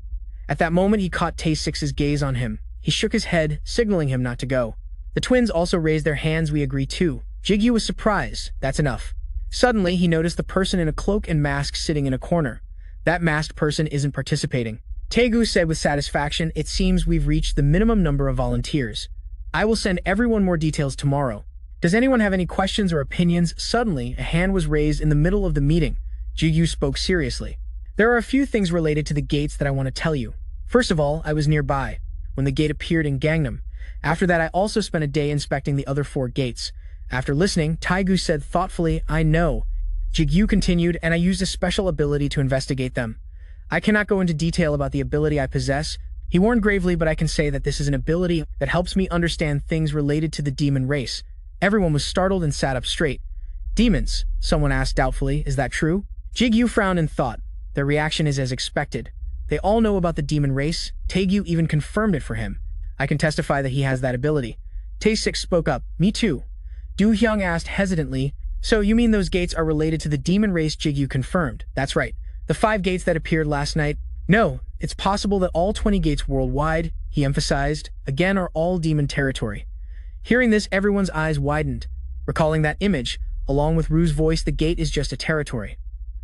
At that moment, he caught Tae-6's gaze on him. He shook his head, signaling him not to go. The twins also raised their hands. We agree too. Jigu was surprised. That's enough. Suddenly, he noticed the person in a cloak and mask sitting in a corner. That masked person isn't participating. Taegu said with satisfaction, it seems we've reached the minimum number of volunteers. I will send everyone more details tomorrow. Does anyone have any questions or opinions? Suddenly, a hand was raised in the middle of the meeting. Jigu spoke seriously. There are a few things related to the gates that I want to tell you. First of all, I was nearby when the gate appeared in Gangnam. After that, I also spent a day inspecting the other 4 gates. After listening, Taegu said thoughtfully, I know. Jigu continued, and I used a special ability to investigate them. I cannot go into detail about the ability I possess. He warned gravely, but I can say that this is an ability that helps me understand things related to the demon race. Everyone was startled and sat up straight. Demons? Someone asked doubtfully, is that true? Jigu frowned and thought. Their reaction is as expected. They all know about the demon race. Taegu even confirmed it for him. I can testify that he has that ability. Tae-6 spoke up. Me too. Du Hyung asked hesitantly, so you mean those gates are related to the demon race? Jigu confirmed. That's right. The 5 gates that appeared last night? No, it's possible that all 20 gates worldwide, he emphasized, again are all demon territory. Hearing this, everyone's eyes widened. Recalling that image, along with Ru's voice, the gate is just a territory.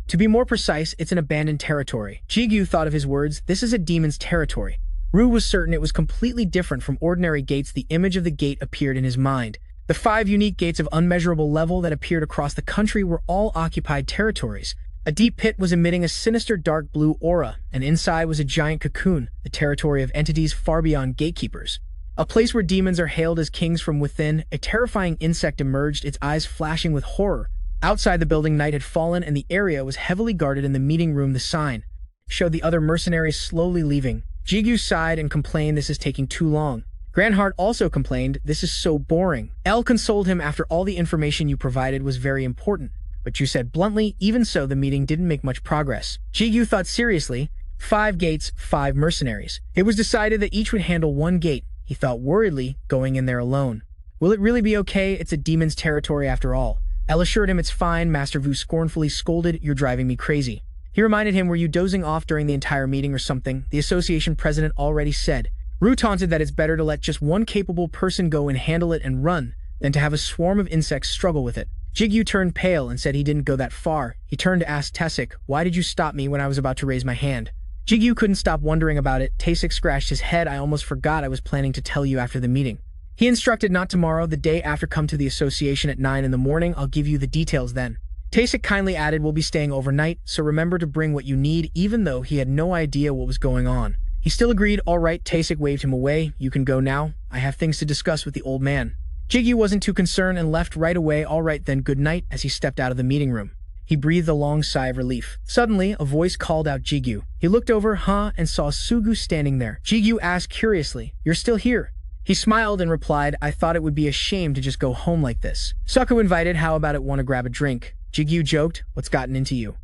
To be more precise, it's an abandoned territory. Jigu thought of his words, this is a demon's territory. Ru was certain it was completely different from ordinary gates. The image of the gate appeared in his mind. The 5 unique gates of unmeasurable level that appeared across the country were all occupied territories. A deep pit was emitting a sinister dark blue aura, and inside was a giant cocoon, the territory of entities far beyond gatekeepers. A place where demons are hailed as kings from within. A terrifying insect emerged, its eyes flashing with horror. Outside the building, night had fallen, and the area was heavily guarded. In the meeting room, the sign showed the other mercenaries slowly leaving. Jigu sighed and complained, this is taking too long. Granhart also complained, this is so boring. El consoled him, after all the information you provided was very important. But you said bluntly, even so, the meeting didn't make much progress. Jigu thought seriously, 5 gates, 5 mercenaries. It was decided that each would handle 1 gate. He thought worriedly, going in there alone. Will it really be okay? It's a demon's territory after all. El assured him it's fine. Master Vu scornfully scolded, you're driving me crazy. He reminded him, were you dozing off during the entire meeting or something? The association president already said. Ru taunted that it's better to let just one capable person go and handle it and run, than to have a swarm of insects struggle with it. Jigu turned pale and said he didn't go that far. He turned to ask Tae-6, why did you stop me when I was about to raise my hand? Jigu couldn't stop wondering about it. Tae-6 scratched his head. I almost forgot I was planning to tell you after the meeting. He instructed, not tomorrow, the day after. Come to the association at 9 in the morning. I'll give you the details then. Tae-6 kindly added, we'll be staying overnight, so remember to bring what you need, even though he had no idea what was going on. He still agreed. All right. Tae-6 waved him away. You can go now. I have things to discuss with the old man. Jigu wasn't too concerned and left right away. All right then, good night. As he stepped out of the meeting room, he breathed a long sigh of relief. Suddenly, a voice called out Jigu. He looked over, and saw Sugu standing there. Jigu asked curiously, you're still here? He smiled and replied, I thought it would be a shame to just go home like this. Sugu invited, how about it, want to grab a drink? Jigu joked, what's gotten into you?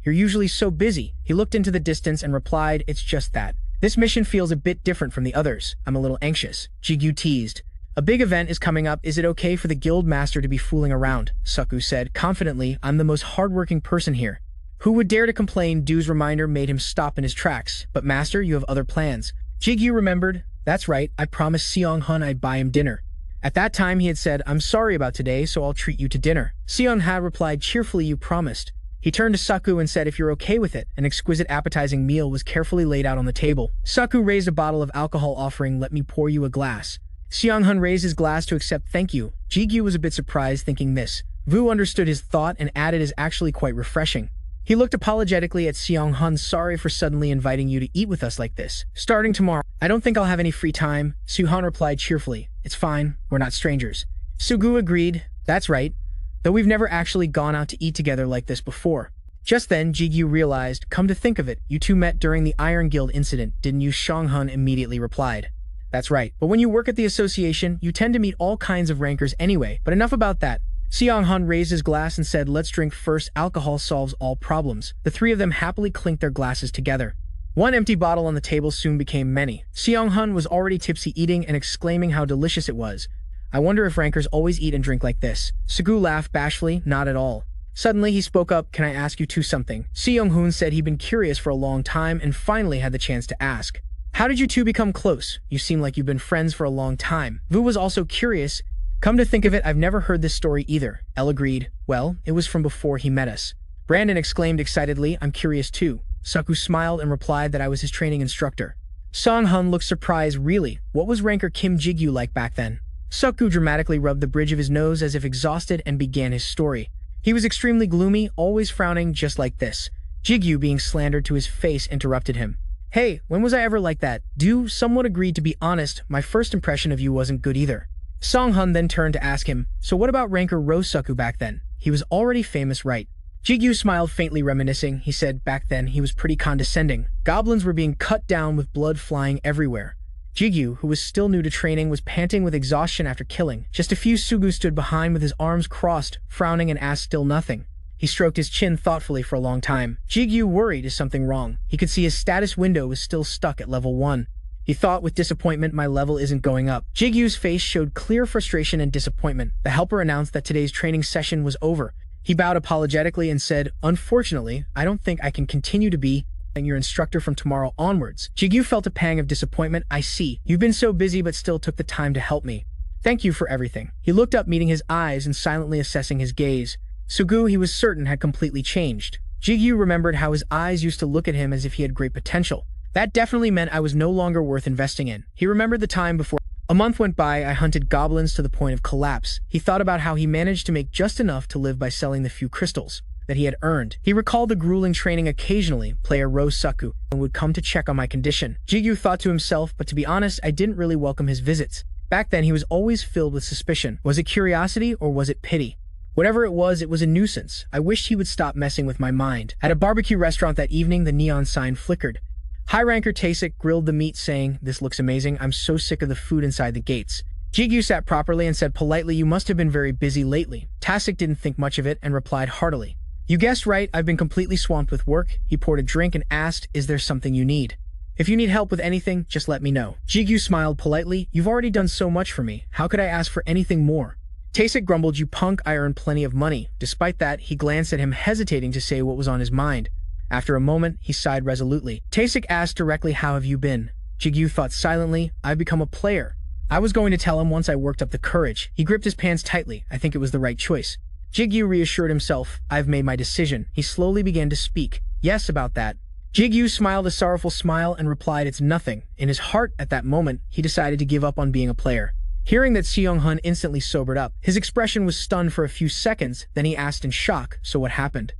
You're usually so busy. He looked into the distance and replied, it's just that. This mission feels a bit different from the others. I'm a little anxious. Jigu teased. A big event is coming up. Is it okay for the guild master to be fooling around? Sugu said confidently, I'm the most hardworking person here. Who would dare to complain? Du's reminder made him stop in his tracks. But master, you have other plans. Jigu remembered, That's right, I promised Seong-hun I'd buy him dinner. At that time he had said, I'm sorry about today, so I'll treat you to dinner. Seong-ha replied cheerfully, you promised. He turned to Saku and said if you're okay with it. An exquisite appetizing meal was carefully laid out on the table. Saku raised a bottle of alcohol offering, let me pour you a glass. Seong-hun raised his glass to accept thank you. Jigu was a bit surprised thinking this. Vu understood his thought and added is actually quite refreshing. He looked apologetically at Seong-hun, sorry for suddenly inviting you to eat with us like this. Starting tomorrow, I don't think I'll have any free time. Soo-han replied cheerfully. It's fine, we're not strangers. Sugu agreed, that's right, though we've never actually gone out to eat together like this before. Just then, Jigu realized, come to think of it, you two met during the Iron Guild incident, didn't you? Seong-hun immediately replied. That's right, but when you work at the association, you tend to meet all kinds of rankers anyway, but enough about that. Seong-hun raised his glass and said, let's drink first, alcohol solves all problems. The three of them happily clinked their glasses together. One empty bottle on the table soon became many. Seong-hun was already tipsy eating and exclaiming how delicious it was. I wonder if rankers always eat and drink like this. Sugu laughed bashfully, not at all. Suddenly he spoke up, can I ask you two something? Seong-hun said he'd been curious for a long time and finally had the chance to ask. How did you two become close? You seem like you've been friends for a long time. Vu was also curious. Come to think of it, I've never heard this story either. Elle agreed. Well, it was from before he met us. Brandon exclaimed excitedly, I'm curious too. Saku smiled and replied that I was his training instructor. Seong-hun looked surprised, really? What was ranker Kim Jigu like back then? Saku dramatically rubbed the bridge of his nose as if exhausted and began his story. He was extremely gloomy, always frowning just like this. Jigu, being slandered to his face, interrupted him. Hey, when was I ever like that? Someone agreed to be honest, my first impression of you wasn't good either. Seong-hun then turned to ask him, so what about ranker Saku back then? He was already famous, right? Jigu smiled faintly reminiscing. He said back then he was pretty condescending. Goblins were being cut down with blood flying everywhere. Jigu, who was still new to training, was panting with exhaustion after killing. Just a few Sugu stood behind with his arms crossed, frowning and asked still nothing. He stroked his chin thoughtfully for a long time. Jigu worried, is something wrong? He could see his status window was still stuck at level 1. He thought with disappointment, my level isn't going up. Jigu's face showed clear frustration and disappointment. The helper announced that today's training session was over. He bowed apologetically and said, unfortunately, I don't think I can continue to be your instructor from tomorrow onwards. Jigu felt a pang of disappointment. I see. You've been so busy but still took the time to help me. Thank you for everything. He looked up, meeting his eyes and silently assessing his gaze. Sugu, he was certain, had completely changed. Jigu remembered how his eyes used to look at him as if he had great potential. That definitely meant I was no longer worth investing in. He remembered the time before. A month went by, I hunted goblins to the point of collapse. He thought about how he managed to make just enough to live by selling the few crystals that he had earned. He recalled the grueling training occasionally. Player Saku would come to check on my condition. Jigu thought to himself, but to be honest, I didn't really welcome his visits. Back then, he was always filled with suspicion. Was it curiosity or was it pity? Whatever it was a nuisance. I wished he would stop messing with my mind. At a barbecue restaurant that evening, the neon sign flickered. High ranker Tasik grilled the meat, saying, this looks amazing, I'm so sick of the food inside the gates. Jigu sat properly and said politely, you must have been very busy lately. Tasik didn't think much of it and replied heartily. You guessed right, I've been completely swamped with work. He poured a drink and asked, is there something you need? If you need help with anything, just let me know. Jigu smiled politely, you've already done so much for me. How could I ask for anything more? Tasik grumbled, you punk, I earn plenty of money. Despite that, he glanced at him, hesitating to say what was on his mind. After a moment, he sighed resolutely. Tasik asked directly, how have you been? Jigu thought silently, I've become a player. I was going to tell him once I worked up the courage. He gripped his pants tightly. I think it was the right choice. Jigu reassured himself, I've made my decision. He slowly began to speak. Yes, about that. Jigu smiled a sorrowful smile and replied, it's nothing. In his heart, at that moment, he decided to give up on being a player. Hearing that, Seong-hun instantly sobered up. His expression was stunned for a few seconds, then he asked in shock, so what happened?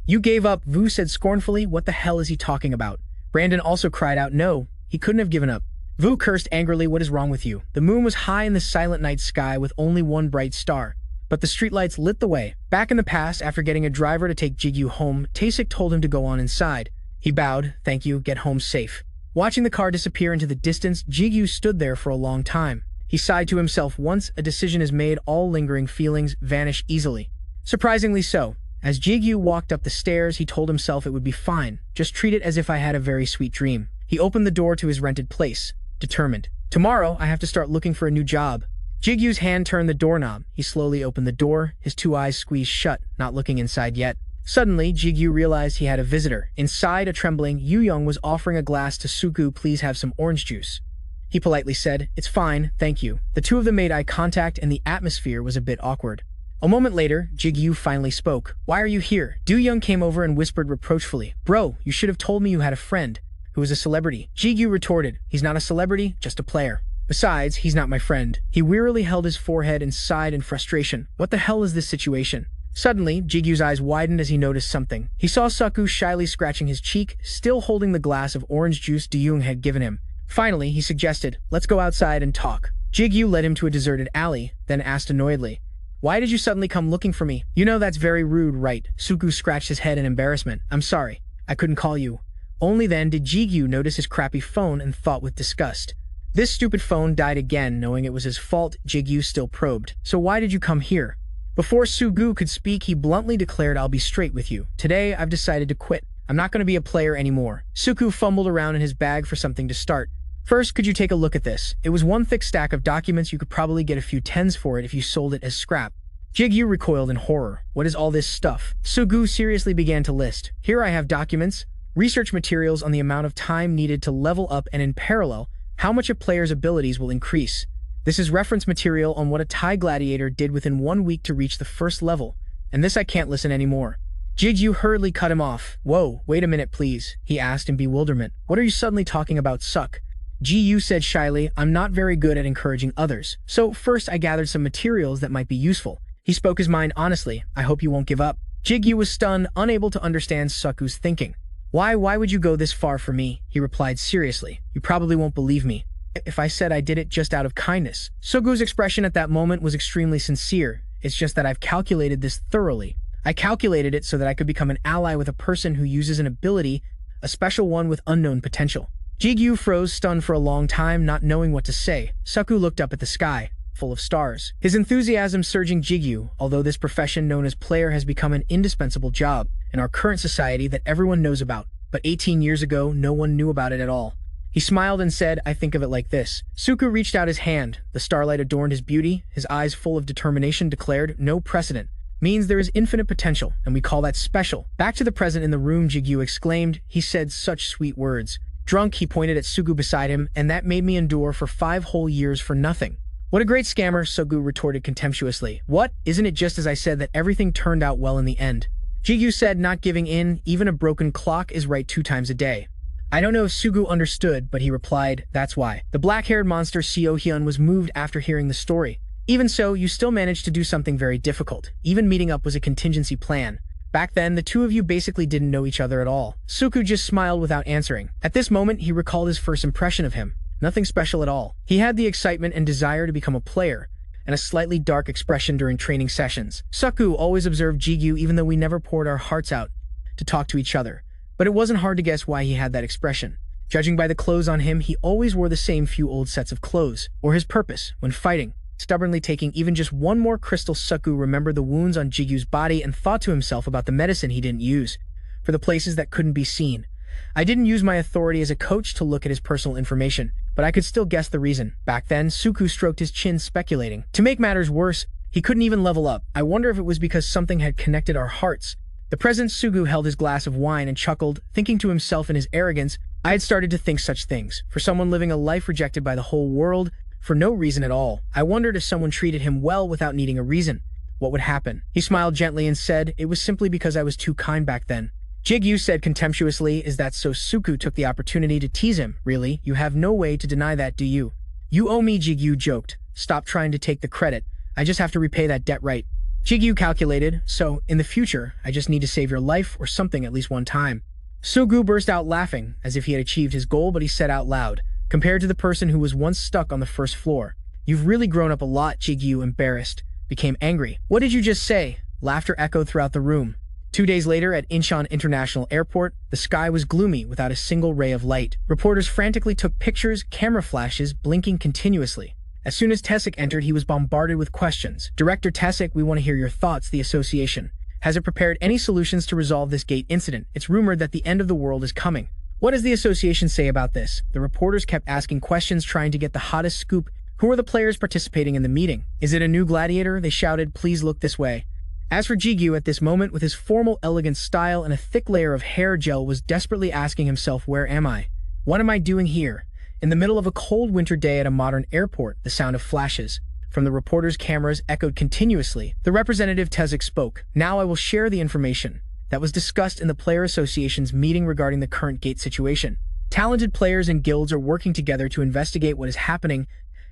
You gave up, Vu said scornfully. What the hell is he talking about? Brandon also cried out, no, he couldn't have given up. Vu cursed angrily, what is wrong with you? The moon was high in the silent night sky with only one bright star. But the streetlights lit the way. Back in the past, after getting a driver to take Jigu home, Tasik told him to go on inside. He bowed, thank you, get home safe. Watching the car disappear into the distance, Jigu stood there for a long time. He sighed to himself, once a decision is made, all lingering feelings vanish easily. Surprisingly so. As Jigu walked up the stairs, he told himself it would be fine. Just treat it as if I had a very sweet dream. He opened the door to his rented place, determined. Tomorrow, I have to start looking for a new job. Jigu's hand turned the doorknob. He slowly opened the door, his two eyes squeezed shut, not looking inside yet. Suddenly, Jigu realized he had a visitor. Inside, a trembling Yu Young was offering a glass to Suku, please have some orange juice. He politely said, "It's fine, thank you." The two of them made eye contact and the atmosphere was a bit awkward. A moment later, Jigu finally spoke. "Why are you here?" Du Young came over and whispered reproachfully, "Bro, you should have told me you had a friend who was a celebrity." Jigu retorted, "He's not a celebrity, just a player. Besides, he's not my friend." He wearily held his forehead and sighed in frustration. What the hell is this situation? Suddenly, Jigu's eyes widened as he noticed something. He saw Suku shyly scratching his cheek, still holding the glass of orange juice Du Young had given him. Finally, he suggested, "Let's go outside and talk." Jigu led him to a deserted alley, then asked annoyedly, "Why did you suddenly come looking for me? You know that's very rude, right?" Suku scratched his head in embarrassment. "I'm sorry. I couldn't call you." Only then did Jigu notice his crappy phone and thought with disgust. This stupid phone died again, knowing it was his fault. Jigu still probed. "So why did you come here?" Before Sugu could speak, he bluntly declared, "I'll be straight with you. Today, I've decided to quit. I'm not going to be a player anymore." Suku fumbled around in his bag for something to start. "First, could you take a look at this? It was one thick stack of documents. You could probably get a few tens for it if you sold it as scrap." Jigu recoiled in horror. "What is all this stuff?" Sugu seriously began to list. "Here I have documents, research materials on the amount of time needed to level up, and in parallel, how much a player's abilities will increase. This is reference material on what a Thai gladiator did within 1 week to reach the first level, and this I can't listen anymore." Jigu hurriedly cut him off. "Whoa, wait a minute please," he asked in bewilderment. "What are you suddenly talking about, Suck?" Jigu said shyly, "I'm not very good at encouraging others, so first I gathered some materials that might be useful." He spoke his mind honestly. "I hope you won't give up." Jigu was stunned, unable to understand Suku's thinking. Why would you go this far for me?" he replied seriously. "You probably won't believe me if I said I did it just out of kindness." Sugu's expression at that moment was extremely sincere. "It's just that I've calculated this thoroughly. I calculated it so that I could become an ally with a person who uses an ability, a special one with unknown potential." Jigu froze, stunned for a long time, not knowing what to say. Suku looked up at the sky, full of stars, his enthusiasm surging. "Jigu, although this profession known as player has become an indispensable job in our current society that everyone knows about, but 18 years ago, no one knew about it at all." He smiled and said, "I think of it like this." Suku reached out his hand. The starlight adorned his beauty. His eyes full of determination declared, "No precedent means there is infinite potential, and we call that special." Back to the present in the room, Jigu exclaimed. He said such sweet words. Drunk, he pointed at Sugu beside him, "And that made me endure for 5 whole years for nothing." "What a great scammer," Sugu retorted contemptuously. "What? Isn't it just as I said that everything turned out well in the end?" Jigu said, not giving in. "Even a broken clock is right 2 times a day." I don't know if Sugu understood, but he replied, "That's why." The black-haired monster Seo Hyun was moved after hearing the story. "Even so, you still managed to do something very difficult. Even meeting up was a contingency plan. Back then, the two of you basically didn't know each other at all." Suku just smiled without answering. At this moment, he recalled his first impression of him. Nothing special at all. He had the excitement and desire to become a player, and a slightly dark expression during training sessions. Suku always observed Jigu even though we never poured our hearts out to talk to each other. But it wasn't hard to guess why he had that expression. Judging by the clothes on him, he always wore the same few old sets of clothes, or his purpose, when fighting. Stubbornly taking even just one more crystal, Suku remembered the wounds on Jigu's body and thought to himself about the medicine he didn't use, for the places that couldn't be seen. "I didn't use my authority as a coach to look at his personal information, but I could still guess the reason." Back then, Suku stroked his chin, speculating. To make matters worse, he couldn't even level up. "I wonder if it was because something had connected our hearts." The present Sugu held his glass of wine and chuckled, thinking to himself in his arrogance, "I had started to think such things. For someone living a life rejected by the whole world, for no reason at all. I wondered if someone treated him well without needing a reason, what would happen?" He smiled gently and said, "It was simply because I was too kind back then." Jigu said contemptuously, "Is that so?" Suku took the opportunity to tease him. "Really? You have no way to deny that, do you?" "You owe me," Jigu joked. "Stop trying to take the credit. I just have to repay that debt, right?" Jigu calculated, "So, in the future, I just need to save your life or something at least one time." Sugu burst out laughing, as if he had achieved his goal, but he said out loud, "Compared to the person who was once stuck on the first floor, you've really grown up a lot." Jigu, embarrassed, became angry. "What did you just say?" Laughter echoed throughout the room. 2 days later, at Incheon International Airport, the sky was gloomy without a single ray of light. Reporters frantically took pictures, camera flashes blinking continuously. As soon as Tessic entered, he was bombarded with questions. "Director Tessic, we want to hear your thoughts. The association has it prepared any solutions to resolve this gate incident? It's rumored that the end of the world is coming. What does the association say about this?" The reporters kept asking questions, trying to get the hottest scoop. "Who are the players participating in the meeting? Is it a new gladiator?" They shouted, "Please look this way." As for Jigu, at this moment, with his formal, elegant style and a thick layer of hair gel, was desperately asking himself, "Where am I? What am I doing here?" In the middle of a cold winter day at a modern airport, the sound of flashes from the reporters' cameras echoed continuously. The representative Taesik spoke. Now I will share the information that was discussed in the Player Association's meeting regarding the current gate situation. Talented players and guilds are working together to investigate what is happening,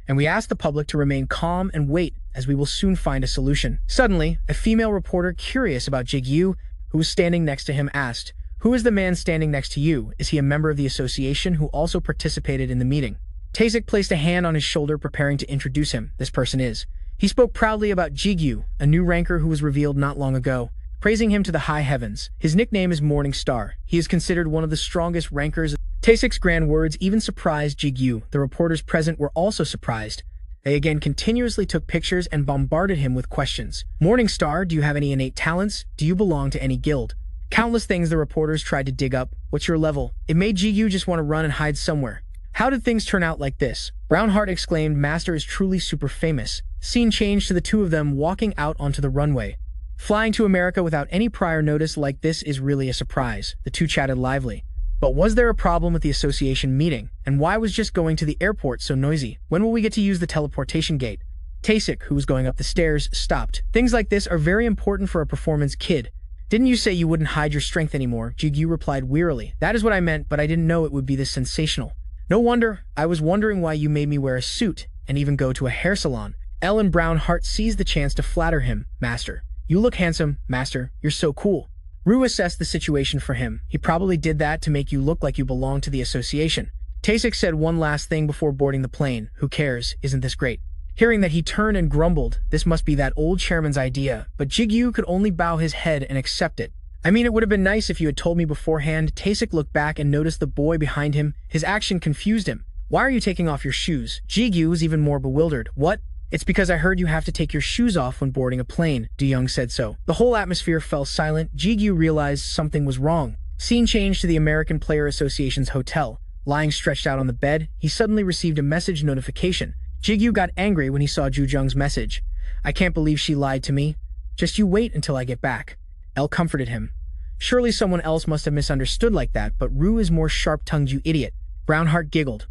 and we ask the public to remain calm and wait, as we will soon find a solution. Suddenly, a female reporter curious about Jigu, who was standing next to him, asked, "Who is the man standing next to you? Is he a member of the association who also participated in the meeting?" Taesik placed a hand on his shoulder, preparing to introduce him. This person is. He spoke proudly about Jigu, a new ranker who was revealed not long ago, praising him to the high heavens. His nickname is Morning Star. He is considered one of the strongest rankers. Taesik's grand words even surprised Jigu. The reporters present were also surprised. They again continuously took pictures and bombarded him with questions. "Morning Star, do you have any innate talents? Do you belong to any guild?" Countless things the reporters tried to dig up. What's your level? It made Jigu just want to run and hide somewhere. How did things turn out like this? Brownheart exclaimed, "Master is truly super famous." Scene changed to the two of them walking out onto the runway. Flying to America without any prior notice like this is really a surprise. The two chatted lively. But was there a problem with the association meeting? And why was just going to the airport so noisy? When will we get to use the teleportation gate? Taesik, who was going up the stairs, stopped. Things like this are very important for a performance, kid. Didn't you say you wouldn't hide your strength anymore? Jigu replied wearily. That is what I meant, but I didn't know it would be this sensational. No wonder. I was wondering why you made me wear a suit and even go to a hair salon. Ellen Brownheart seized the chance to flatter him. "Master, you look handsome. Master, you're so cool." Rue assessed the situation for him. "He probably did that to make you look like you belong to the association." Taesik said one last thing before boarding the plane. "Who cares? Isn't this great?" Hearing that, he turned and grumbled. This must be that old chairman's idea, but Jigu could only bow his head and accept it. "I mean, it would have been nice if you had told me beforehand." Taesik looked back and noticed the boy behind him. His action confused him. "Why are you taking off your shoes?" Jigu was even more bewildered. "What?" "It's because I heard you have to take your shoes off when boarding a plane." De Young said so. The whole atmosphere fell silent. Jigu realized something was wrong. Scene changed to the American Player Association's hotel. Lying stretched out on the bed, he suddenly received a message notification. Jigu got angry when he saw Ju Jung's message. "I can't believe she lied to me. Just you wait until I get back." Elle comforted him. Surely someone else must have misunderstood like that, but Rue is more sharp-tongued, you idiot. Brownheart giggled.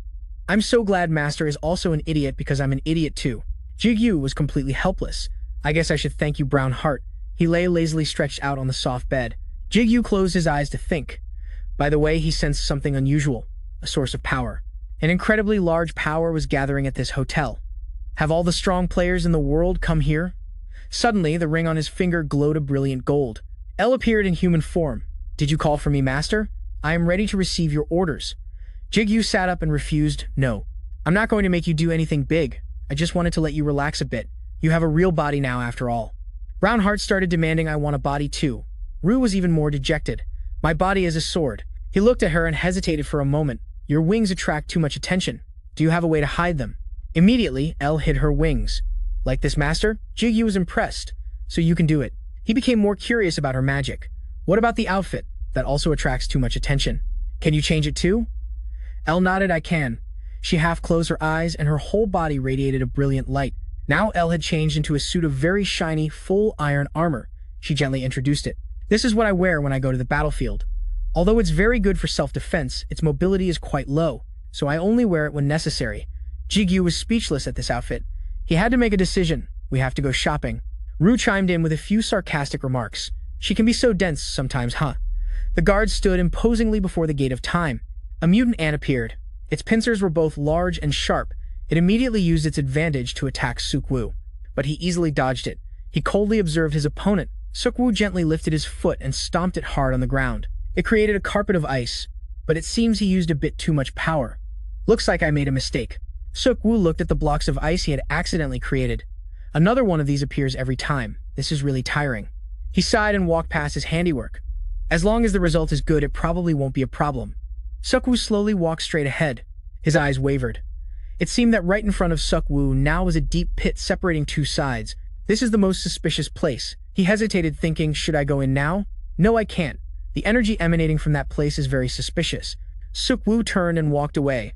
"I'm so glad Master is also an idiot because I'm an idiot too." Jigu was completely helpless. "I guess I should thank you, Brownheart." He lay lazily stretched out on the soft bed. Jigu closed his eyes to think. By the way, he sensed something unusual, a source of power. An incredibly large power was gathering at this hotel. Have all the strong players in the world come here? Suddenly, the ring on his finger glowed a brilliant gold. Elle appeared in human form. "Did you call for me, Master? I am ready to receive your orders." Jigu sat up and refused. "No. I'm not going to make you do anything big. I just wanted to let you relax a bit. You have a real body now, after all." Brownheart started demanding, "I want a body too." Rue was even more dejected. "My body is a sword." He looked at her and hesitated for a moment. "Your wings attract too much attention. Do you have a way to hide them?" Immediately, Elle hid her wings. "Like this, Master?" Jigu was impressed. "So you can do it." He became more curious about her magic. "What about the outfit? That also attracts too much attention. Can you change it too?" Elle nodded. "I can." She half closed her eyes and her whole body radiated a brilliant light. Now Elle had changed into a suit of very shiny, full iron armor. She gently introduced it. "This is what I wear when I go to the battlefield. Although it's very good for self-defense, its mobility is quite low, so I only wear it when necessary." Jigu was speechless at this outfit. He had to make a decision. "We have to go shopping." Rue chimed in with a few sarcastic remarks. "She can be so dense sometimes, huh?" The guards stood imposingly before the gate of time. A mutant ant appeared. Its pincers were both large and sharp. It immediately used its advantage to attack Sukwu, but he easily dodged it. He coldly observed his opponent. Sukwu gently lifted his foot and stomped it hard on the ground. It created a carpet of ice, but it seems he used a bit too much power. "Looks like I made a mistake." Sukwu looked at the blocks of ice he had accidentally created. "Another one of these appears every time. This is really tiring." He sighed and walked past his handiwork. "As long as the result is good, it probably won't be a problem." Sukwu slowly walked straight ahead. His eyes wavered. It seemed that right in front of Sukwu now was a deep pit separating two sides. This is the most suspicious place. He hesitated, thinking, should I go in now? No, I can't. The energy emanating from that place is very suspicious. Sukwu turned and walked away.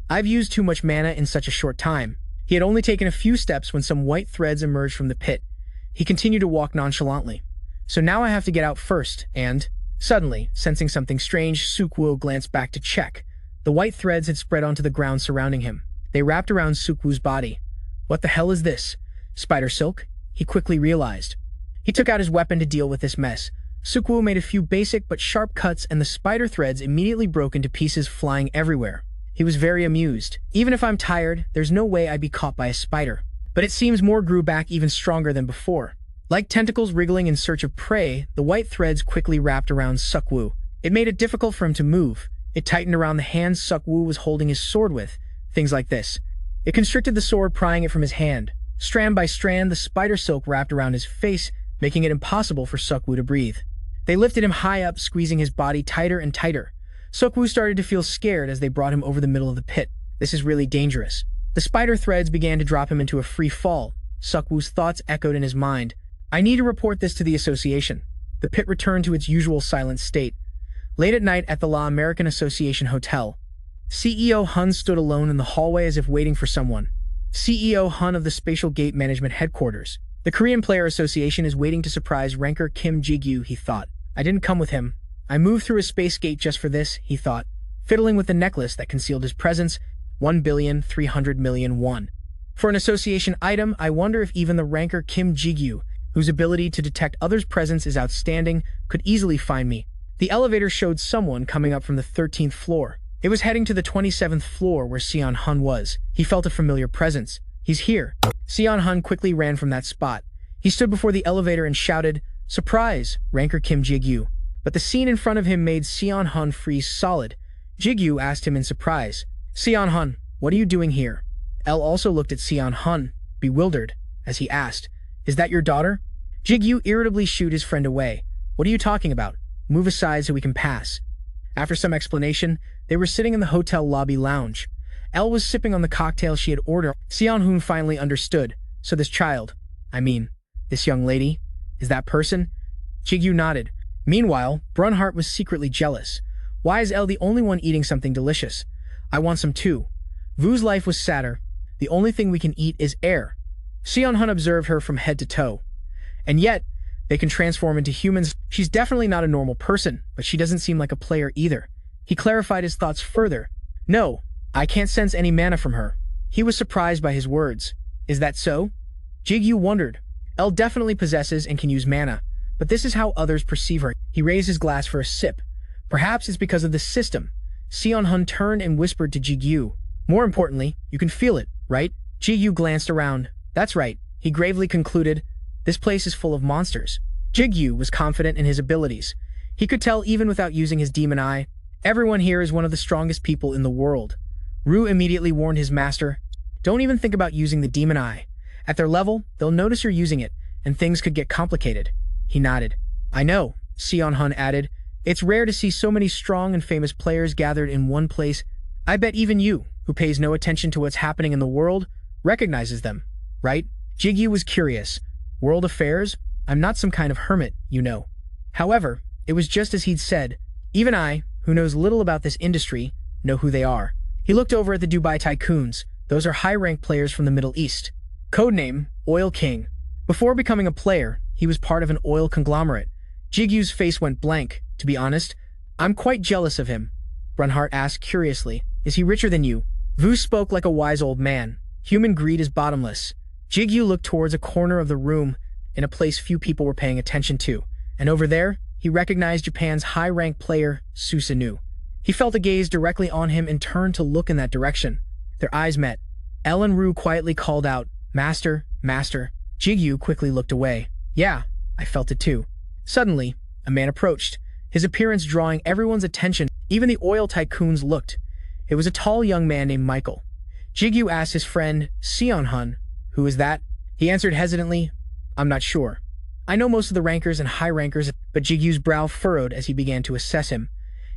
I've used too much mana in such a short time. He had only taken a few steps when some white threads emerged from the pit. He continued to walk nonchalantly. So now I have to get out first, and... Suddenly, sensing something strange, Sukwu glanced back to check. The white threads had spread onto the ground surrounding him. They wrapped around Sukwu's body. What the hell is this? Spider silk? He quickly realized. He took out his weapon to deal with this mess. Sukwu made a few basic but sharp cuts, and the spider threads immediately broke into pieces, flying everywhere. He was very amused. Even if I'm tired, there's no way I'd be caught by a spider. But it seems more grew back even stronger than before. Like tentacles wriggling in search of prey, the white threads quickly wrapped around Sukwu. It made it difficult for him to move. It tightened around the hands Sukwu was holding his sword with. Things like this. It constricted the sword, prying it from his hand. Strand by strand, the spider silk wrapped around his face, making it impossible for Sukwu to breathe. They lifted him high up, squeezing his body tighter and tighter. Sukwu started to feel scared as they brought him over the middle of the pit. This is really dangerous. The spider threads began to drop him into a free fall. Sukwu's thoughts echoed in his mind. I need to report this to the association. The pit returned to its usual silent state. Late at night at the La American Association Hotel, CEO Hun stood alone in the hallway as if waiting for someone. CEO Hun of the Spatial Gate Management Headquarters. The Korean Player Association is waiting to surprise ranker Kim Jigu, he thought. I didn't come with him. I moved through a space gate just for this, he thought, fiddling with the necklace that concealed his presence. 1,300,000,000 won. For an association item, I wonder if even the ranker Kim Jigu, whose ability to detect others' presence is outstanding, could easily find me. The elevator showed someone coming up from the 13th floor. It was heading to the 27th floor where Seon Hun was. He felt a familiar presence. He's here. Seon Hun quickly ran from that spot. He stood before the elevator and shouted, Surprise, ranker Kim Jigu. But the scene in front of him made Seon Hun freeze solid. Jigu asked him in surprise, Seon Hun, what are you doing here? El also looked at Seon Hun, bewildered, as he asked, Is that your daughter? Jigu irritably shooed his friend away. What are you talking about? Move aside so we can pass. After some explanation, they were sitting in the hotel lobby lounge. El was sipping on the cocktail she had ordered. Seon Hun finally understood. So this child, this young lady, is that person? Jigu nodded. Meanwhile, Brunhart was secretly jealous. Why is El the only one eating something delicious? I want some too. Vu's life was sadder. The only thing we can eat is air. Seon Hun observed her from head to toe. And yet, they can transform into humans. She's definitely not a normal person, but she doesn't seem like a player either. He clarified his thoughts further. No, I can't sense any mana from her. He was surprised by his words. Is that so? Jigu wondered. El definitely possesses and can use mana, but this is how others perceive her. He raised his glass for a sip. Perhaps it's because of the system. Seon Hun turned and whispered to Jigu. More importantly, you can feel it, right? Jigu glanced around. That's right, he gravely concluded. This place is full of monsters. Jigu was confident in his abilities. He could tell even without using his demon eye. Everyone here is one of the strongest people in the world. Ru immediately warned his master, Don't even think about using the demon eye. At their level, they'll notice you're using it, and things could get complicated. He nodded. I know, Seon Hun added. It's rare to see so many strong and famous players gathered in one place. I bet even you, who pays no attention to what's happening in the world, recognizes them, right? Jigu was curious. World affairs? I'm not some kind of hermit, you know. However, it was just as he'd said. Even I, who knows little about this industry, know who they are. He looked over at the Dubai Tycoons. Those are high-ranked players from the Middle East. Codename, Oil King. Before becoming a player, he was part of an oil conglomerate. Jigu's face went blank. To be honest, I'm quite jealous of him. Brunhart asked curiously, Is he richer than you? Vu spoke like a wise old man. Human greed is bottomless. Jigu looked towards a corner of the room, in a place few people were paying attention to, and over there, he recognized Japan's high-ranked player, Susanoo. He felt a gaze directly on him and turned to look in that direction. Their eyes met. El and Ru quietly called out, Master, Master. Jigu quickly looked away. Yeah, I felt it too. Suddenly, a man approached, his appearance drawing everyone's attention. Even the oil tycoons looked. It was a tall young man named Michael. Jigu asked his friend, Seon Hun, Who is that? He answered hesitantly, I'm not sure. I know most of the rankers and high rankers, but Jigu's brow furrowed as he began to assess him.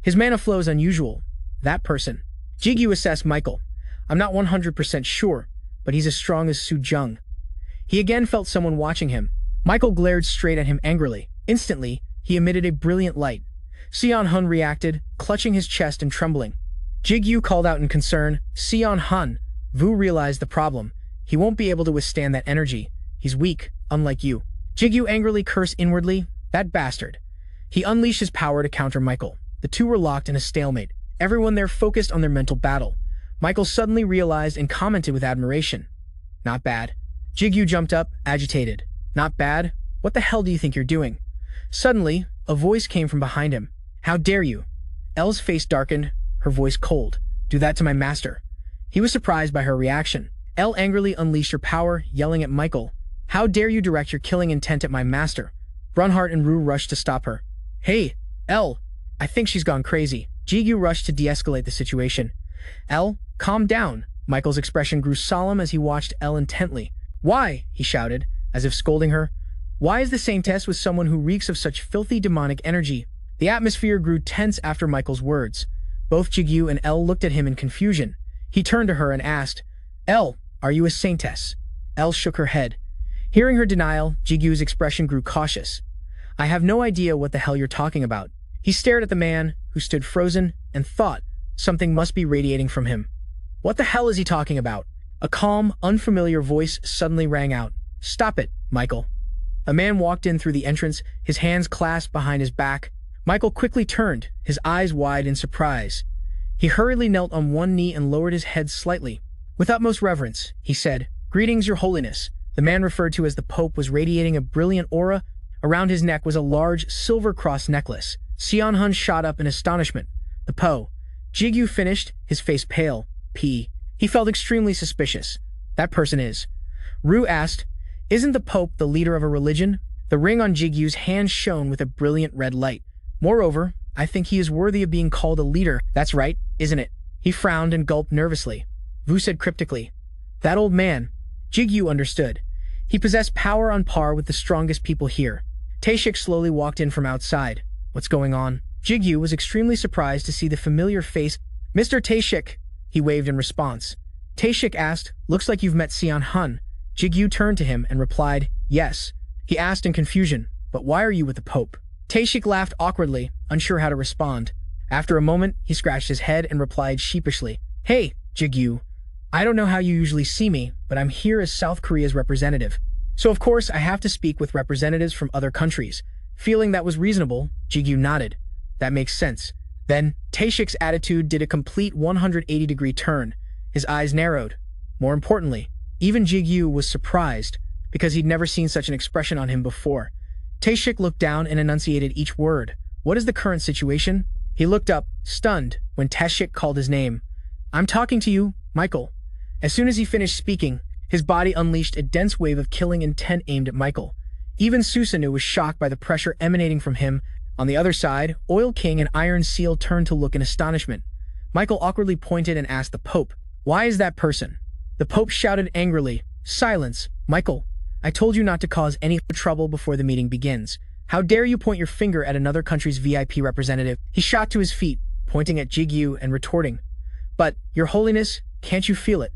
His mana flow is unusual. That person. Jigu assessed Michael. I'm not 100% sure, but he's as strong as Su Jung. He again felt someone watching him. Michael glared straight at him angrily. Instantly, he emitted a brilliant light. Seon Hun reacted, clutching his chest and trembling. Jigu called out in concern, Seon Hun. Vu realized the problem. He won't be able to withstand that energy. He's weak, unlike you. Jigu angrily cursed inwardly, that bastard. He unleashed his power to counter Michael. The two were locked in a stalemate. everyone there focused on their mental battle. Michael suddenly realized and commented with admiration. Not bad. Jigu jumped up, agitated. Not bad? What the hell do you think you're doing? Suddenly, a voice came from behind him. How dare you? Elle's face darkened, her voice cold. Do that to my master. He was surprised by her reaction. Elle angrily unleashed her power, yelling at Michael. How dare you direct your killing intent at my master? Brunhart and Rue rushed to stop her. Hey, Elle! I think she's gone crazy. Jigu rushed to de-escalate the situation. Elle, calm down. Michael's expression grew solemn as he watched Elle intently. Why? He shouted, as if scolding her. Why is the saintess with someone who reeks of such filthy demonic energy? The atmosphere grew tense after Michael's words. Both Jigu and Elle looked at him in confusion. He turned to her and asked, Elle, are you a saintess? Elle shook her head. Hearing her denial, Jigu's expression grew cautious. I have no idea what the hell you're talking about. He stared at the man, who stood frozen, and thought something must be radiating from him. What the hell is he talking about? A calm, unfamiliar voice suddenly rang out. Stop it, Michael. A man walked in through the entrance, his hands clasped behind his back. Michael quickly turned, his eyes wide in surprise. He hurriedly knelt on one knee and lowered his head slightly. With utmost reverence, he said, Greetings, your holiness. The man referred to as the Pope was radiating a brilliant aura. Around his neck was a large, silver cross necklace. Sion-hun shot up in astonishment. The Po. Jigu finished, his face pale. He felt extremely suspicious. That person is. Rue asked, Isn't the Pope the leader of a religion? The ring on Jigu's hand shone with a brilliant red light. Moreover, I think he is worthy of being called a leader. That's right, isn't it? He frowned and gulped nervously. Vu said cryptically, That old man. Jigu understood. He possessed power on par with the strongest people here. Taeshik slowly walked in from outside. What's going on? Jigu was extremely surprised to see the familiar face. Mr. Taeshik, he waved in response. Taeshik asked, Looks like you've met Sion-hun. Jigu turned to him and replied, Yes. He asked in confusion, But why are you with the Pope? Taeshik laughed awkwardly, unsure how to respond. After a moment, he scratched his head and replied sheepishly, Hey, Jigu. I don't know how you usually see me, but I'm here as South Korea's representative. So of course I have to speak with representatives from other countries. Feeling that was reasonable, Jigu nodded. That makes sense. Then, Taeshik's attitude did a complete 180-degree turn. His eyes narrowed. More importantly, even Jigu was surprised, because he'd never seen such an expression on him before. Taeshik looked down and enunciated each word. What is the current situation? He looked up, stunned, when Taeshik called his name. I'm talking to you, Michael. As soon as he finished speaking, his body unleashed a dense wave of killing intent aimed at Michael. Even Susanoo was shocked by the pressure emanating from him. On the other side, Oil King and Iron Seal turned to look in astonishment. Michael awkwardly pointed and asked the Pope, Why is that person? The Pope shouted angrily, Silence, Michael. I told you not to cause any trouble before the meeting begins. How dare you point your finger at another country's VIP representative? He shot to his feet, pointing at Jigu and retorting, But, Your Holiness, can't you feel it?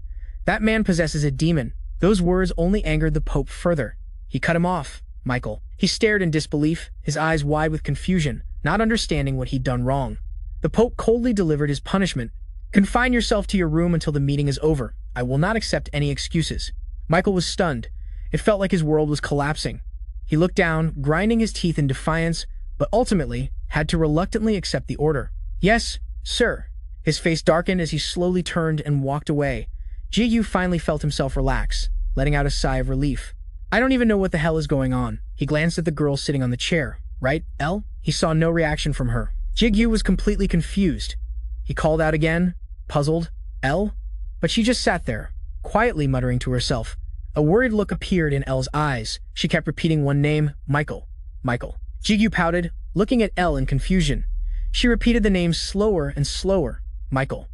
That man possesses a demon. Those words only angered the Pope further. He cut him off, Michael. He stared in disbelief, his eyes wide with confusion, not understanding what he'd done wrong. The Pope coldly delivered his punishment. Confine yourself to your room until the meeting is over. I will not accept any excuses. Michael was stunned. It felt like his world was collapsing. He looked down, grinding his teeth in defiance, but ultimately had to reluctantly accept the order. Yes, sir. His face darkened as he slowly turned and walked away. Jigu finally felt himself relax, letting out a sigh of relief. I don't even know what the hell is going on. He glanced at the girl sitting on the chair. Right, Elle? He saw no reaction from her. Jigu was completely confused. He called out again, puzzled, Elle? But she just sat there, quietly muttering to herself. A worried look appeared in Elle's eyes. She kept repeating one name, Michael. Michael. Jigu pouted, looking at Elle in confusion. She repeated the name slower and slower, Michael.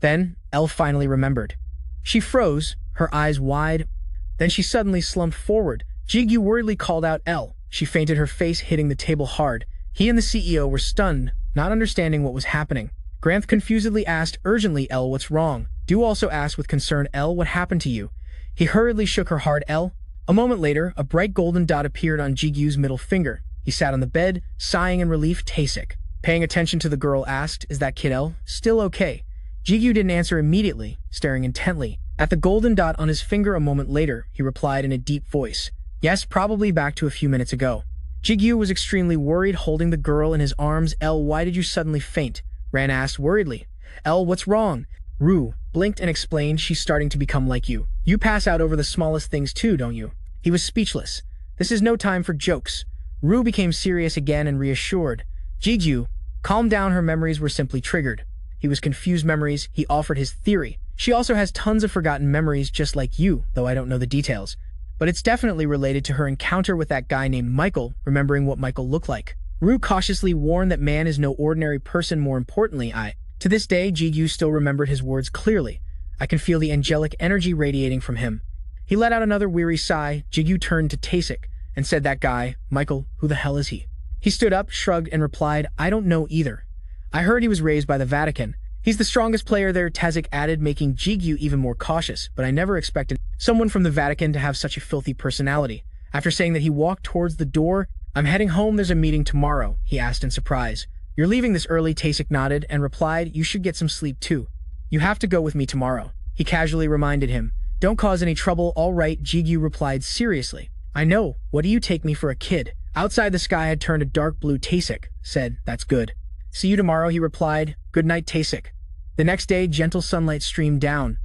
Then, Elle finally remembered. She froze, her eyes wide. Then she suddenly slumped forward. Jigu worriedly called out Elle. She fainted, her face hitting the table hard. He and the CEO were stunned, not understanding what was happening. Granth confusedly asked urgently, Elle, what's wrong? Du also asked with concern, Elle, what happened to you? He hurriedly shook her hard, Elle. A moment later, a bright golden dot appeared on Jigu's middle finger. He sat on the bed, sighing in relief. Taeshik, paying attention to the girl, asked, Is that kid Elle still okay? Jigu didn't answer immediately, staring intently at the golden dot on his finger. A moment later, he replied in a deep voice, Yes, probably back to a few minutes ago. Jigu was extremely worried, holding the girl in his arms. Elle, why did you suddenly faint? Ran asked worriedly. L, what's wrong? Ru blinked and explained, she's starting to become like you. You pass out over the smallest things too, don't you? He was speechless. This is no time for jokes. Ru became serious again and reassured. Jigu, calm down, her memories were simply triggered. He was confused memories, he offered his theory. She also has tons of forgotten memories just like you, though I don't know the details. But it's definitely related to her encounter with that guy named Michael, remembering what Michael looked like. Ru cautiously warned that man is no ordinary person, more importantly, To this day, Jigu still remembered his words clearly. I can feel the angelic energy radiating from him. He let out another weary sigh. Jigu turned to Tasik and said, that guy, Michael, who the hell is he? He stood up, shrugged, and replied, I don't know either. I heard he was raised by the Vatican. He's the strongest player there, Tasik added, making Jigu even more cautious, but I never expected someone from the Vatican to have such a filthy personality. After saying that, he walked towards the door. I'm heading home, there's a meeting tomorrow, he asked in surprise. You're leaving this early, Tasik nodded and replied, you should get some sleep too. You have to go with me tomorrow, he casually reminded him. Don't cause any trouble, all right, Jigu replied seriously. I know, what do you take me for a kid? Outside, the sky had turned a dark blue. Tasik said, that's good. See you tomorrow, he replied. Good night, Tasik. The next day, gentle sunlight streamed down,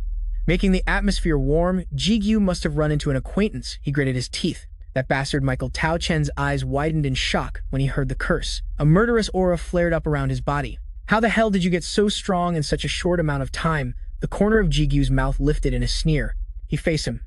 making the atmosphere warm. Jigu must have run into an acquaintance, he gritted his teeth. That bastard Michael. Tao Chen's eyes widened in shock when he heard the curse. A murderous aura flared up around his body. How the hell did you get so strong in such a short amount of time? The corner of Jigu's mouth lifted in a sneer. He faced him.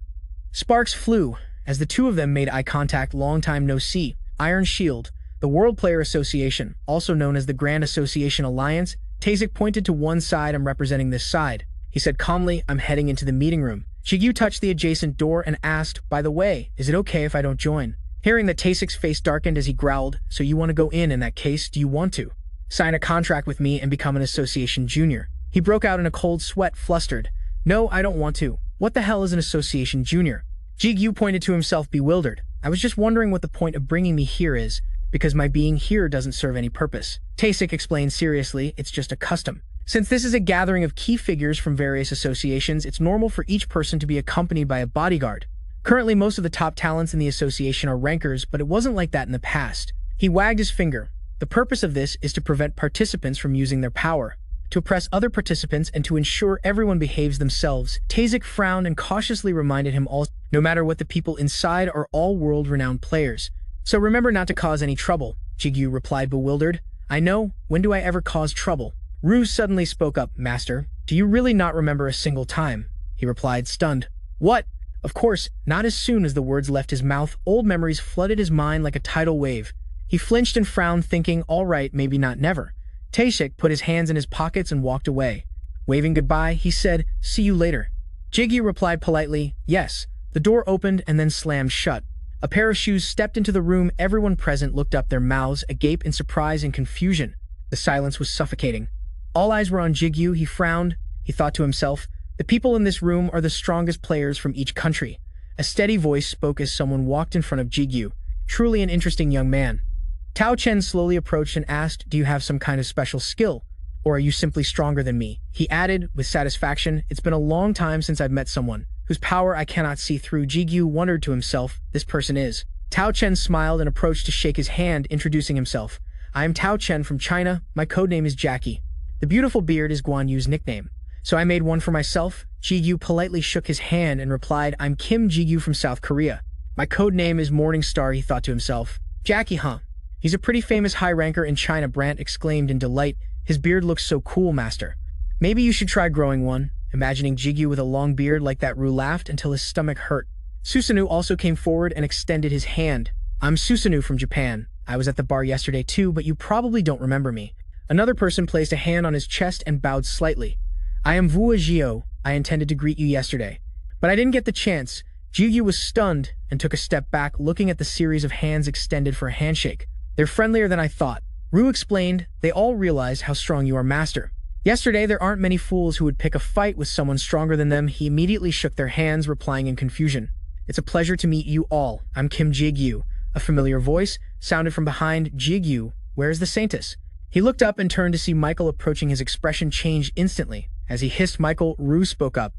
Sparks flew as the two of them made eye contact. Long time no see. Iron Shield, the World Player Association, also known as the Grand Association Alliance. Tasik pointed to one side. I'm representing this side. He said calmly, I'm heading into the meeting room. Jigu touched the adjacent door and asked, by the way, is it okay if I don't join? Hearing that, Tasik's face darkened as he growled, so you want to go in that case, do you want to? Sign a contract with me and become an association junior. He broke out in a cold sweat, flustered. No, I don't want to. What the hell is an association junior? Jigu pointed to himself, bewildered. I was just wondering what the point of bringing me here is, because my being here doesn't serve any purpose. Tasik explained seriously, it's just a custom. Since this is a gathering of key figures from various associations, it's normal for each person to be accompanied by a bodyguard. Currently, most of the top talents in the association are rankers, but it wasn't like that in the past. He wagged his finger. The purpose of this is to prevent participants from using their power, to oppress other participants, and to ensure everyone behaves themselves. Tasik frowned and cautiously reminded him all, no matter what, the people inside are all world-renowned players. So remember not to cause any trouble, Jigu replied, bewildered. I know, when do I ever cause trouble? Ru suddenly spoke up, Master, do you really not remember a single time? He replied, stunned. What? Of course, not. As soon as the words left his mouth, old memories flooded his mind like a tidal wave. He flinched and frowned, thinking, all right, maybe not never. Tasik put his hands in his pockets and walked away. Waving goodbye, he said, see you later. Jigu replied politely, yes. The door opened and then slammed shut. A pair of shoes stepped into the room. Everyone present looked up, their mouths agape in surprise and confusion. The silence was suffocating. All eyes were on Jigu. He frowned. He thought to himself, the people in this room are the strongest players from each country. A steady voice spoke as someone walked in front of Jigu. Truly an interesting young man. Tao Chen slowly approached and asked, do you have some kind of special skill? Or are you simply stronger than me? He added, with satisfaction, it's been a long time since I've met someone whose power I cannot see through. Jigu wondered to himself, this person is. Tao Chen smiled and approached to shake his hand, introducing himself. I am Tao Chen from China. My codename is Jackie. The beautiful beard is Guan Yu's nickname. So I made one for myself. Jigu politely shook his hand and replied, I'm Kim Jigu from South Korea. My codename is Morning Star, he thought to himself. Jackie, huh? He's a pretty famous high ranker in China, Brant exclaimed in delight. His beard looks so cool, Master. Maybe you should try growing one. Imagining Jigu with a long beard like that, Ru laughed until his stomach hurt. Susanoo also came forward and extended his hand. I'm Susanoo from Japan. I was at the bar yesterday too, but you probably don't remember me. Another person placed a hand on his chest and bowed slightly. I am Vua Jio. I intended to greet you yesterday, but I didn't get the chance. Jigu was stunned and took a step back, looking at the series of hands extended for a handshake. They're friendlier than I thought. Ru explained, they all realize how strong you are, Master. Yesterday, there aren't many fools who would pick a fight with someone stronger than them. He immediately shook their hands, replying in confusion. It's a pleasure to meet you all. I'm Kim Jigu. A familiar voice sounded from behind. Jigu, where's the Saintess? He looked up and turned to see Michael approaching. His expression changed instantly. As he hissed Michael, Ru spoke up.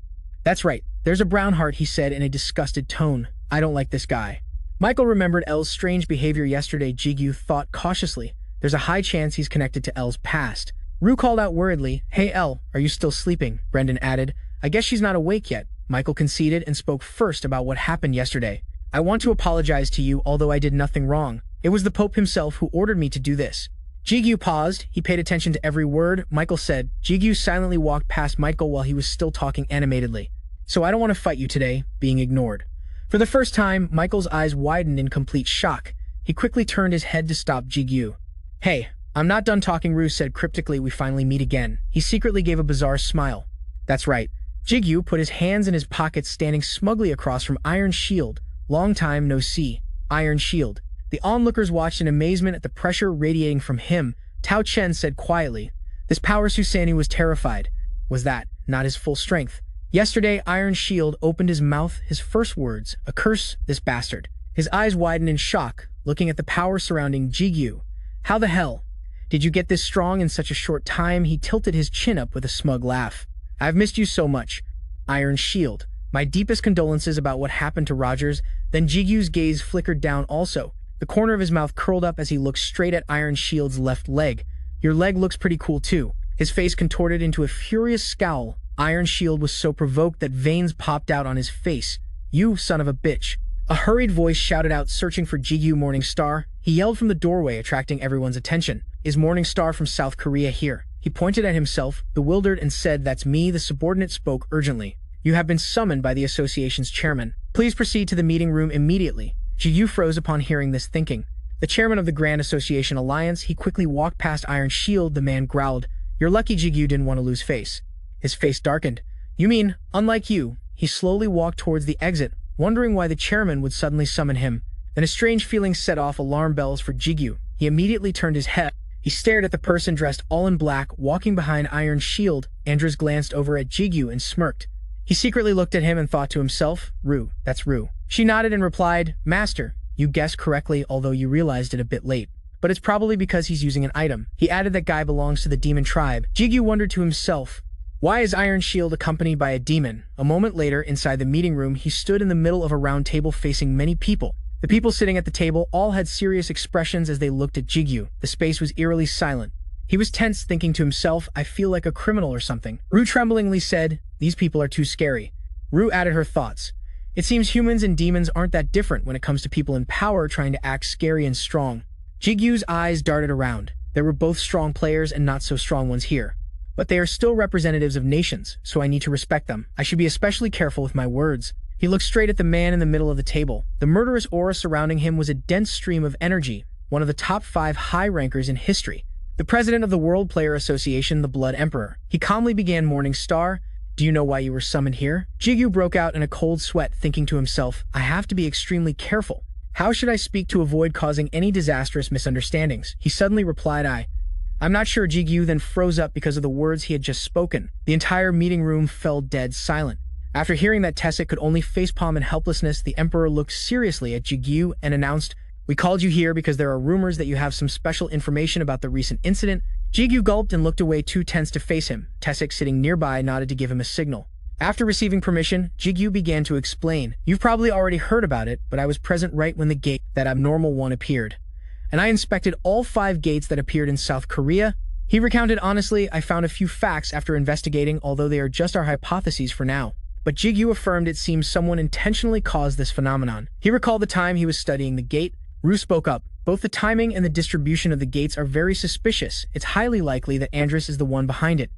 That's right. There's a brown heart, he said in a disgusted tone. I don't like this guy. Michael remembered L's strange behavior yesterday. Jigu thought cautiously. There's a high chance he's connected to L's past. Rue called out worriedly, "Hey Elle, are you still sleeping?" Brendan added, "I guess she's not awake yet." Michael conceded and spoke first about what happened yesterday. "I want to apologize to you, although I did nothing wrong. It was the Pope himself who ordered me to do this." Jigu paused. He paid attention to every word Michael said. Jigu silently walked past Michael while he was still talking animatedly. "So I don't want to fight you today," being ignored. For the first time, Michael's eyes widened in complete shock. He quickly turned his head to stop Jigu. "Hey, I'm not done talking," Rue said cryptically. "We finally meet again." He secretly gave a bizarre smile. "That's right." Jigu put his hands in his pockets, standing smugly across from Iron Shield. "Long time no see, Iron Shield." The onlookers watched in amazement at the pressure radiating from him. Tao Chen said quietly, "This power Susanu was terrified. Was that not his full strength?" Yesterday, Iron Shield opened his mouth, his first words, "A curse, this bastard." His eyes widened in shock, looking at the power surrounding Jigu. "How the hell did you get this strong in such a short time?" He tilted his chin up with a smug laugh. "I've missed you so much, Iron Shield. My deepest condolences about what happened to Rogers." Then Jigu's gaze flickered down also. The corner of his mouth curled up as he looked straight at Iron Shield's left leg. "Your leg looks pretty cool too." His face contorted into a furious scowl. Iron Shield was so provoked that veins popped out on his face. "You son of a bitch." A hurried voice shouted out, searching for Jigu. "Morningstar." He yelled from the doorway, attracting everyone's attention. "Is Morningstar from South Korea here?" He pointed at himself, bewildered, and said, "That's me." The subordinate spoke urgently. "You have been summoned by the association's chairman. Please proceed to the meeting room immediately." Jigu froze upon hearing this, thinking. The chairman of the Grand Association Alliance. He quickly walked past Iron Shield. The man growled. "You're lucky Jigu didn't want to lose face." His face darkened. "You mean, unlike you?" He slowly walked towards the exit, wondering why the chairman would suddenly summon him. Then a strange feeling set off alarm bells for Jigu. He immediately turned his head. He stared at the person dressed all in black, walking behind Iron Shield. Andres glanced over at Jigu and smirked. He secretly looked at him and thought to himself, "Rue, that's Rue." She nodded and replied, "Master, you guessed correctly, although you realized it a bit late. But it's probably because he's using an item." He added, "That guy belongs to the demon tribe." Jigu wondered to himself, why is Iron Shield accompanied by a demon? A moment later, inside the meeting room, he stood in the middle of a round table facing many people. The people sitting at the table all had serious expressions as they looked at Jigu. The space was eerily silent. He was tense, thinking to himself, "I feel like a criminal or something." Rue tremblingly said, "These people are too scary." Rue added her thoughts. "It seems humans and demons aren't that different when it comes to people in power trying to act scary and strong." Jigu's eyes darted around. There were both strong players and not so strong ones here. But they are still representatives of nations, so I need to respect them. I should be especially careful with my words. He looked straight at the man in the middle of the table. The murderous aura surrounding him was a dense stream of energy, one of the top 5 high rankers in history. The president of the World Player Association, the Blood Emperor. He calmly began, "Morningstar, do you know why you were summoned here?" Jigu broke out in a cold sweat, thinking to himself, "I have to be extremely careful. How should I speak to avoid causing any disastrous misunderstandings?" He suddenly replied, I'm not sure." Jigu then froze up because of the words he had just spoken. The entire meeting room fell dead silent. After hearing that Tessic could only facepalm in helplessness, the Emperor looked seriously at Jigu and announced, "We called you here because there are rumors that you have some special information about the recent incident." Jigu gulped and looked away, too tense to face him. Tessic, sitting nearby, nodded to give him a signal. After receiving permission, Jigu began to explain. "You've probably already heard about it, but I was present right when the gate, that abnormal one, appeared. And I inspected all 5 gates that appeared in South Korea." He recounted honestly, "I found a few facts after investigating, although they are just our hypotheses for now." But Jigu affirmed it seems someone intentionally caused this phenomenon. He recalled the time he was studying the gate. Rue spoke up. "Both the timing and the distribution of the gates are very suspicious. It's highly likely that Andres is the one behind it.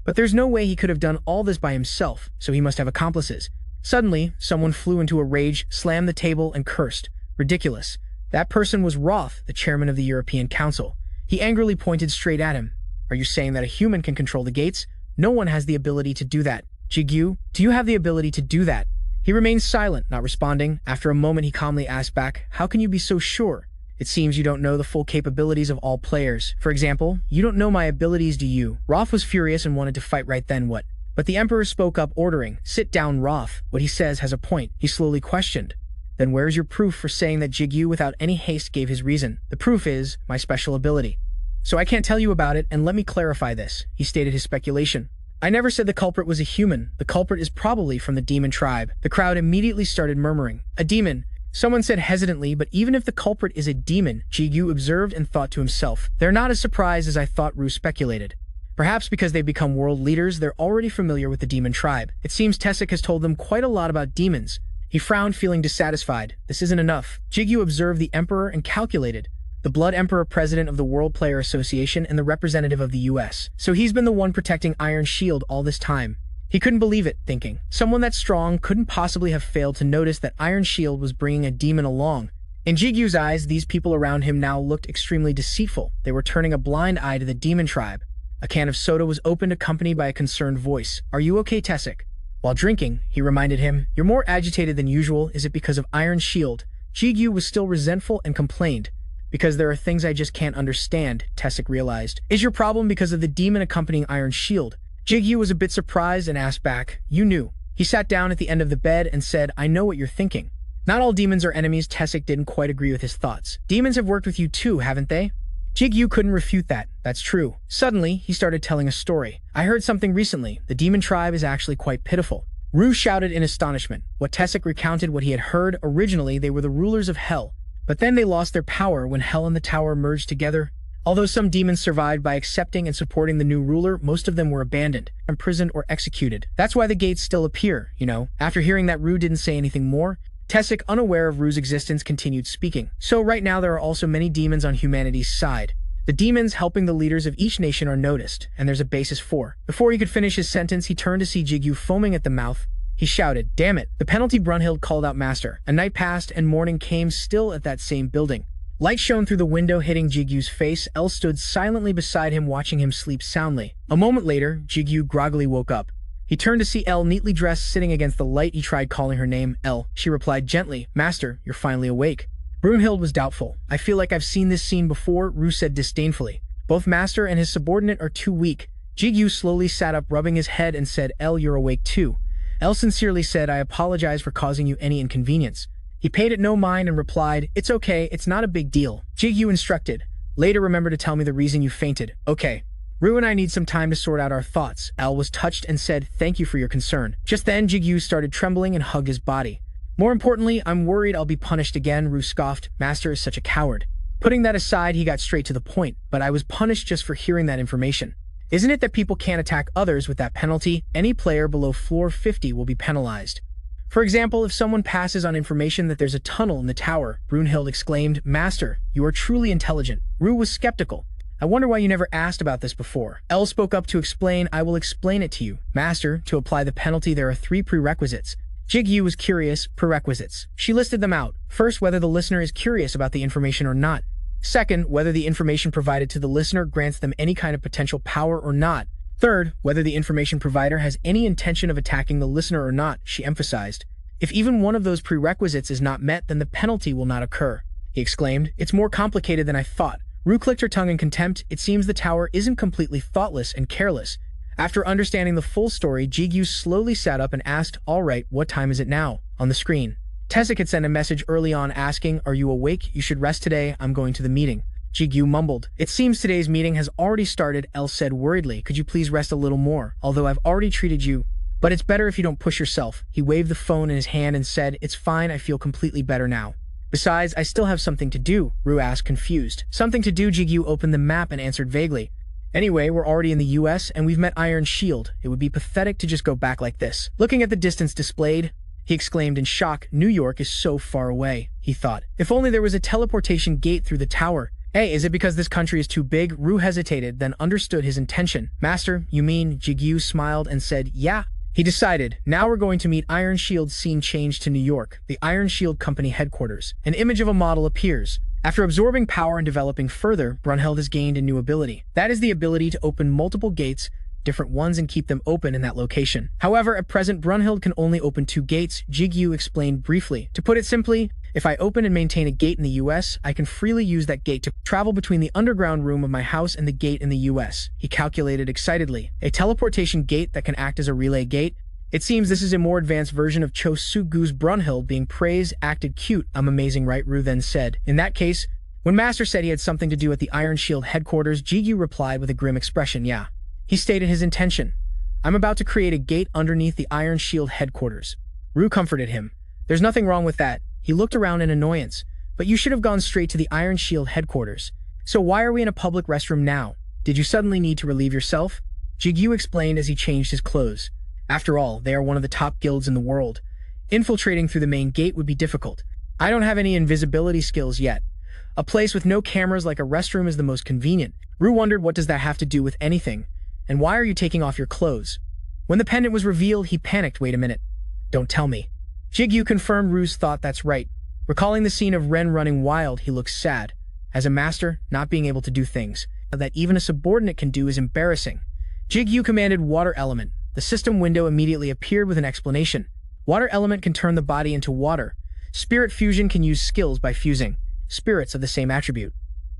But there's no way he could have done all this by himself, so he must have accomplices." Suddenly, someone flew into a rage, slammed the table, and cursed. "Ridiculous." That person was Roth, the chairman of the European Council. He angrily pointed straight at him. "Are you saying that a human can control the gates? No one has the ability to do that." "Jigu, do you have the ability to do that?" He remained silent, not responding. After a moment, he calmly asked back, "How can you be so sure? It seems you don't know the full capabilities of all players. For example, you don't know my abilities, do you?" Roth was furious and wanted to fight right then. "What?" But the Emperor spoke up, ordering, "Sit down, Roth. What he says has a point." He slowly questioned, "Then where's your proof for saying that?" Jigu, without any haste, gave his reason. "The proof is my special ability. So I can't tell you about it, and let me clarify this." He stated his speculation. "I never said the culprit was a human. The culprit is probably from the demon tribe." The crowd immediately started murmuring. "A demon?" Someone said hesitantly, "But even if the culprit is a demon," Jigu observed and thought to himself, "they're not as surprised as I thought." Rue speculated. Perhaps because they've become world leaders, they're already familiar with the demon tribe. It seems Tessic has told them quite a lot about demons. He frowned, feeling dissatisfied. This isn't enough. Jigu observed the Emperor and calculated. The Blood Emperor, president of the World Player Association and the representative of the US. So he's been the one protecting Iron Shield all this time. He couldn't believe it, thinking, someone that strong couldn't possibly have failed to notice that Iron Shield was bringing a demon along. In Jigu's eyes, these people around him now looked extremely deceitful. They were turning a blind eye to the demon tribe. A can of soda was opened, accompanied by a concerned voice. Are you okay, Tessic? While drinking, he reminded him, you're more agitated than usual. Is it because of Iron Shield? Jigu was still resentful and complained. Because there are things I just can't understand, Tessic realized. Is your problem because of the demon accompanying Iron Shield? Jigu was a bit surprised and asked back, you knew. He sat down at the end of the bed and said, I know what you're thinking. Not all demons are enemies. Tessic didn't quite agree with his thoughts. Demons have worked with you too, haven't they? Jigu couldn't refute that. That's true. Suddenly, he started telling a story. I heard something recently. The demon tribe is actually quite pitiful. Rue shouted in astonishment. What Tessic recounted what he had heard. Originally, they were the rulers of Hell. But then they lost their power when Hell and the Tower merged together. Although some demons survived by accepting and supporting the new ruler, most of them were abandoned, imprisoned, or executed. That's why the gates still appear, you know. After hearing that, Rue didn't say anything more. Tessic, unaware of Rue's existence, continued speaking. So right now there are also many demons on humanity's side. The demons helping the leaders of each nation are noticed, and there's a basis for. Before he could finish his sentence, he turned to see Jigu foaming at the mouth. He shouted, damn it. The penalty. Brunhild called out, Master. A night passed and morning came, still at that same building. Light shone through the window, hitting Jigu's face. Elle stood silently beside him, watching him sleep soundly. A moment later, Jigu groggily woke up. He turned to see Elle, neatly dressed, sitting against the light. He tried calling her name. Elle. She replied gently, Master, you're finally awake. Brunhild was doubtful. I feel like I've seen this scene before, Rue said disdainfully. Both Master and his subordinate are too weak. Jigu slowly sat up, rubbing his head, and said, Elle, you're awake too. Elle sincerely said, I apologize for causing you any inconvenience. He paid it no mind and replied, it's okay, it's not a big deal. Jigu instructed, later remember to tell me the reason you fainted. Okay. Rue and I need some time to sort out our thoughts. Elle was touched and said, thank you for your concern. Just then, Jigu started trembling and hugged his body. More importantly, I'm worried I'll be punished again, Rue scoffed. Master is such a coward. Putting that aside, he got straight to the point, but I was punished just for hearing that information. Isn't it that people can't attack others with that penalty? Any player below floor 50 will be penalized. For example, if someone passes on information that there's a tunnel in the tower, Brunhild exclaimed, Master, you are truly intelligent. Rue was skeptical. I wonder why you never asked about this before. Elle spoke up to explain, I will explain it to you. Master, to apply the penalty there are 3 prerequisites. Jigu was curious. Prerequisites. She listed them out. First, whether the listener is curious about the information or not. Second, whether the information provided to the listener grants them any kind of potential power or not. Third, whether the information provider has any intention of attacking the listener or not, she emphasized. If even one of those prerequisites is not met, then the penalty will not occur. He exclaimed, it's more complicated than I thought. Rue clicked her tongue in contempt. It seems the tower isn't completely thoughtless and careless. After understanding the full story, Jigu slowly sat up and asked, all right, what time is it now? On the screen. Tessic had sent a message early on asking, are you awake? You should rest today. I'm going to the meeting. Jigu mumbled. It seems today's meeting has already started, Elle said worriedly. Could you please rest a little more? Although I've already treated you. But it's better if you don't push yourself. He waved the phone in his hand and said, it's fine. I feel completely better now. Besides, I still have something to do, Rue asked, confused. Something to do? Jigu opened the map and answered vaguely. Anyway, we're already in the US and we've met Iron Shield. It would be pathetic to just go back like this. Looking at the distance displayed, he exclaimed in shock. New York is so far away, he thought. If only there was a teleportation gate through the tower. Hey, is it because this country is too big? Rue hesitated, then understood his intention. Master, you mean? Jigu smiled and said, yeah. He decided, now we're going to meet Iron Shield. Scene changed to New York, the Iron Shield Company headquarters. An image of a model appears. After absorbing power and developing further, Brunhild has gained a new ability. That is the ability to open multiple gates, different ones, and keep them open in that location. However, at present, Brunhild can only open 2 gates, Jigu explained briefly. To put it simply, if I open and maintain a gate in the US, I can freely use that gate to travel between the underground room of my house and the gate in the US. He calculated excitedly. A teleportation gate that can act as a relay gate. It seems this is a more advanced version of Cho Su-gu's Brunhild being praised, acted cute. I'm amazing, right? Rue then said. In that case, when Master said he had something to do at the Iron Shield headquarters, Jigu replied with a grim expression, yeah. He stated his intention. I'm about to create a gate underneath the Iron Shield headquarters. Rue comforted him. There's nothing wrong with that. He looked around in annoyance. But you should have gone straight to the Iron Shield headquarters. So why are we in a public restroom now? Did you suddenly need to relieve yourself? Jigu explained as he changed his clothes. After all, they are one of the top guilds in the world. Infiltrating through the main gate would be difficult. I don't have any invisibility skills yet. A place with no cameras like a restroom is the most convenient. Rue wondered, what does that have to do with anything? And why are you taking off your clothes? When the pendant was revealed, he panicked. Wait a minute. Don't tell me. Jigu confirmed Rue's thought. That's right. Recalling the scene of Ren running wild, he looked sad. As a master, not being able to do things that even a subordinate can do is embarrassing. Jigu commanded water element. The system window immediately appeared with an explanation. Water element can turn the body into water. Spirit fusion can use skills by fusing spirits of the same attribute.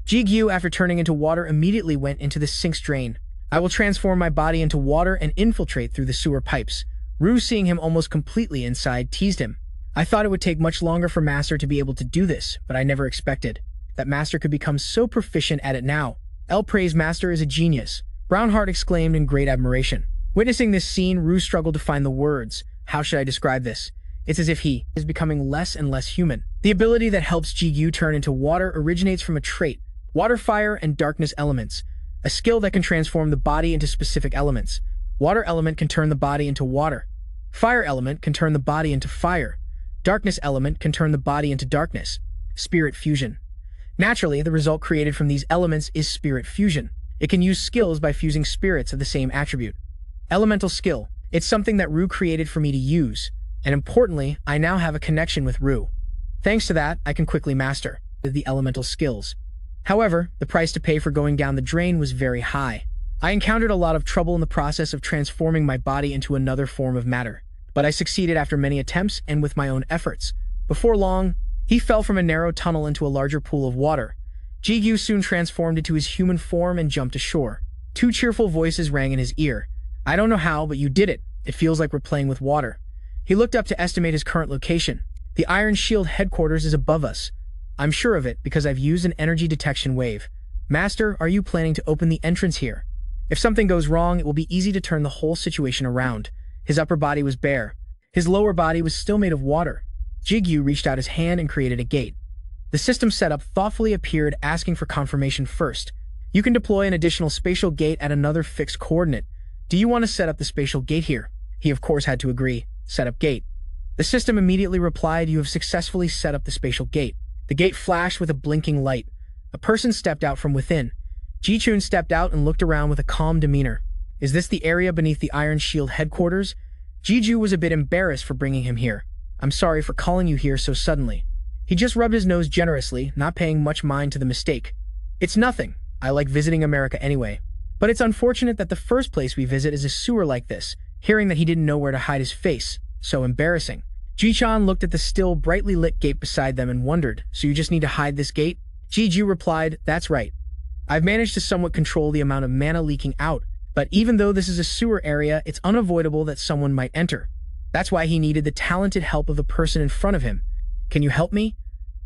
Jigu, after turning into water, immediately went into the sink's drain. I will transform my body into water and infiltrate through the sewer pipes. Rue, seeing him almost completely inside, teased him. I thought it would take much longer for Master to be able to do this, but I never expected that Master could become so proficient at it now. El praised Master is a genius. Brownheart exclaimed in great admiration. Witnessing this scene, Rue struggled to find the words. How should I describe this? It's as if he is becoming less and less human. The ability that helps Jigu turn into water originates from a trait, water, fire, and darkness elements, a skill that can transform the body into specific elements. Water element can turn the body into water. Fire element can turn the body into fire. Darkness element can turn the body into darkness. Spirit fusion. Naturally, the result created from these elements is spirit fusion. It can use skills by fusing spirits of the same attribute. Elemental skill. It's something that Rue created for me to use. And importantly, I now have a connection with Rue. Thanks to that, I can quickly master the elemental skills. However, the price to pay for going down the drain was very high. I encountered a lot of trouble in the process of transforming my body into another form of matter. But I succeeded after many attempts and with my own efforts. Before long, he fell from a narrow tunnel into a larger pool of water. Jigu soon transformed into his human form and jumped ashore. Two cheerful voices rang in his ear. I don't know how, but you did it. It feels like we're playing with water. He looked up to estimate his current location. The Iron Shield headquarters is above us. I'm sure of it because I've used an energy detection wave. Master, are you planning to open the entrance here? If something goes wrong, it will be easy to turn the whole situation around. His upper body was bare. His lower body was still made of water. Jigu reached out his hand and created a gate. The system setup thoughtfully appeared, asking for confirmation first. You can deploy an additional spatial gate at another fixed coordinate. Do you want to set up the spatial gate here? He of course had to agree. Set up gate. The system immediately replied, you have successfully set up the spatial gate. The gate flashed with a blinking light. A person stepped out from within. Jichun stepped out and looked around with a calm demeanor. Is this the area beneath the Iron Shield headquarters? Jiju was a bit embarrassed for bringing him here. I'm sorry for calling you here so suddenly. He just rubbed his nose generously, not paying much mind to the mistake. It's nothing. I like visiting America anyway. But it's unfortunate that the first place we visit is a sewer like this. Hearing that he didn't know where to hide his face. So embarrassing. Ji-chan looked at the still brightly lit gate beside them and wondered, so you just need to hide this gate? Ji-ju replied, that's right. I've managed to somewhat control the amount of mana leaking out, but even though this is a sewer area, it's unavoidable that someone might enter. That's why he needed the talented help of the person in front of him. Can you help me?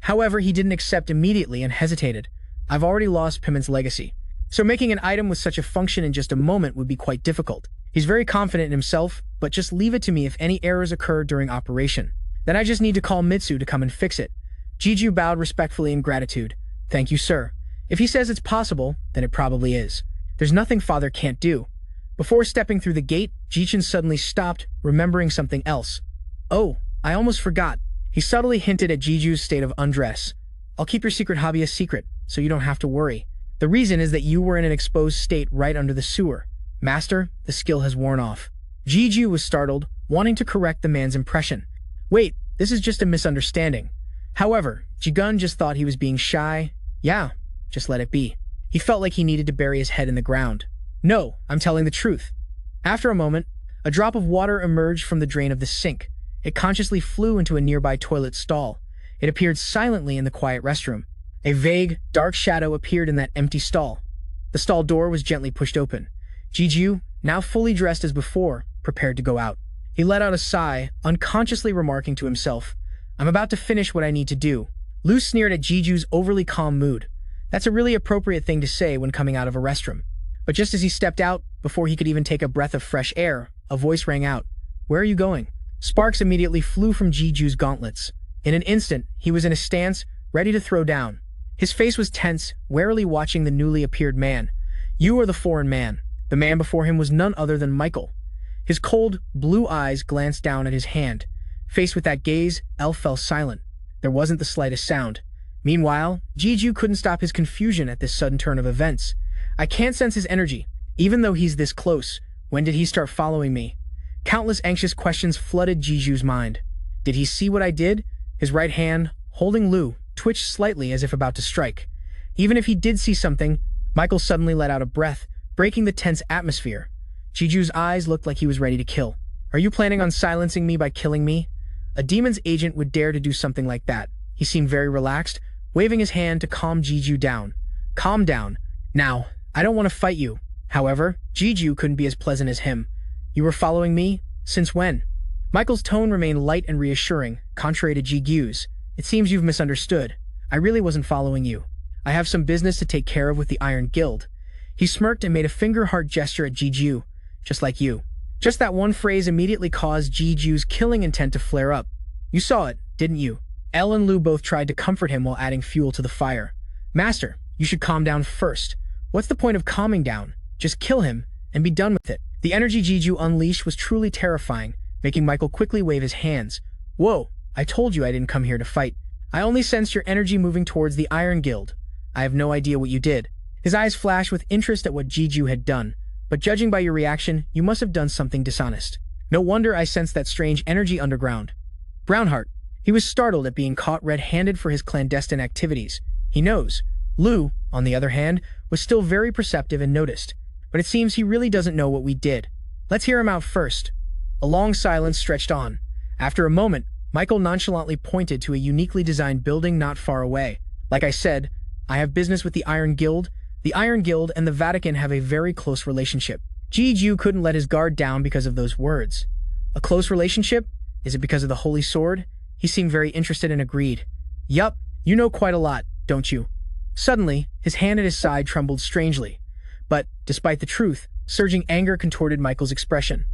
However, he didn't accept immediately and hesitated. I've already lost Piment's legacy, so making an item with such a function in just a moment would be quite difficult. He's very confident in himself, but just leave it to me if any errors occur during operation. Then I just need to call Mitsu to come and fix it. Jiju bowed respectfully in gratitude. Thank you, sir. If he says it's possible, then it probably is. There's nothing father can't do. Before stepping through the gate, Jichin suddenly stopped, remembering something else. Oh, I almost forgot. He subtly hinted at Jiju's state of undress. I'll keep your secret hobby a secret, so you don't have to worry. The reason is that you were in an exposed state right under the sewer. Master, the skill has worn off. Jiju was startled, wanting to correct the man's impression. Wait, this is just a misunderstanding. However, Jigun just thought he was being shy. Yeah, just let it be. He felt like he needed to bury his head in the ground. No, I'm telling the truth. After a moment, a drop of water emerged from the drain of the sink. It consciously flew into a nearby toilet stall. It appeared silently in the quiet restroom. A vague, dark shadow appeared in that empty stall. The stall door was gently pushed open. Jiju, now fully dressed as before, prepared to go out. He let out a sigh, unconsciously remarking to himself, I'm about to finish what I need to do. Lu sneered at Jiju's overly calm mood. That's a really appropriate thing to say when coming out of a restroom. But just as he stepped out, before he could even take a breath of fresh air, a voice rang out. Where are you going? Sparks immediately flew from Jiju's gauntlets. In an instant, he was in a stance, ready to throw down. His face was tense, warily watching the newly appeared man. You are the foreign man. The man before him was none other than Michael. His cold, blue eyes glanced down at his hand. Faced with that gaze, L fell silent. There wasn't the slightest sound. Meanwhile, Jigu couldn't stop his confusion at this sudden turn of events. I can't sense his energy. Even though he's this close, when did he start following me? Countless anxious questions flooded Jigu's mind. Did he see what I did? His right hand, holding Lu, twitched slightly as if about to strike. Even if he did see something, Michael suddenly let out a breath, breaking the tense atmosphere. Jigu's eyes looked like he was ready to kill. Are you planning on silencing me by killing me? A demon's agent would dare to do something like that. He seemed very relaxed, waving his hand to calm Jigu down. Calm down. Now, I don't want to fight you. However, Jigu couldn't be as pleasant as him. You were following me? Since when? Michael's tone remained light and reassuring, contrary to Jigu's. It seems you've misunderstood. I really wasn't following you. I have some business to take care of with the Iron Guild. He smirked and made a finger-heart gesture at Jigu, just like you. Just that one phrase immediately caused Jigu's killing intent to flare up. You saw it, didn't you? Elle and Lu both tried to comfort him while adding fuel to the fire. Master, you should calm down first. What's the point of calming down? Just kill him and be done with it. The energy Jigu unleashed was truly terrifying, making Michael quickly wave his hands. Whoa, I told you I didn't come here to fight. I only sensed your energy moving towards the Iron Guild. I have no idea what you did. His eyes flashed with interest at what Jigu had done, but judging by your reaction, you must have done something dishonest. No wonder I sensed that strange energy underground. Brownheart. He was startled at being caught red-handed for his clandestine activities. He knows. Lu, on the other hand, was still very perceptive and noticed. But it seems he really doesn't know what we did. Let's hear him out first. A long silence stretched on. After a moment, Michael nonchalantly pointed to a uniquely designed building not far away. Like I said, I have business with the Iron Guild. The Iron Guild and the Vatican have a very close relationship. Jigu couldn't let his guard down because of those words. A close relationship? Is it because of the Holy Sword? He seemed very interested and agreed. Yup, you know quite a lot, don't you? Suddenly, his hand at his side trembled strangely. But, despite the truth, surging anger contorted Michael's expression.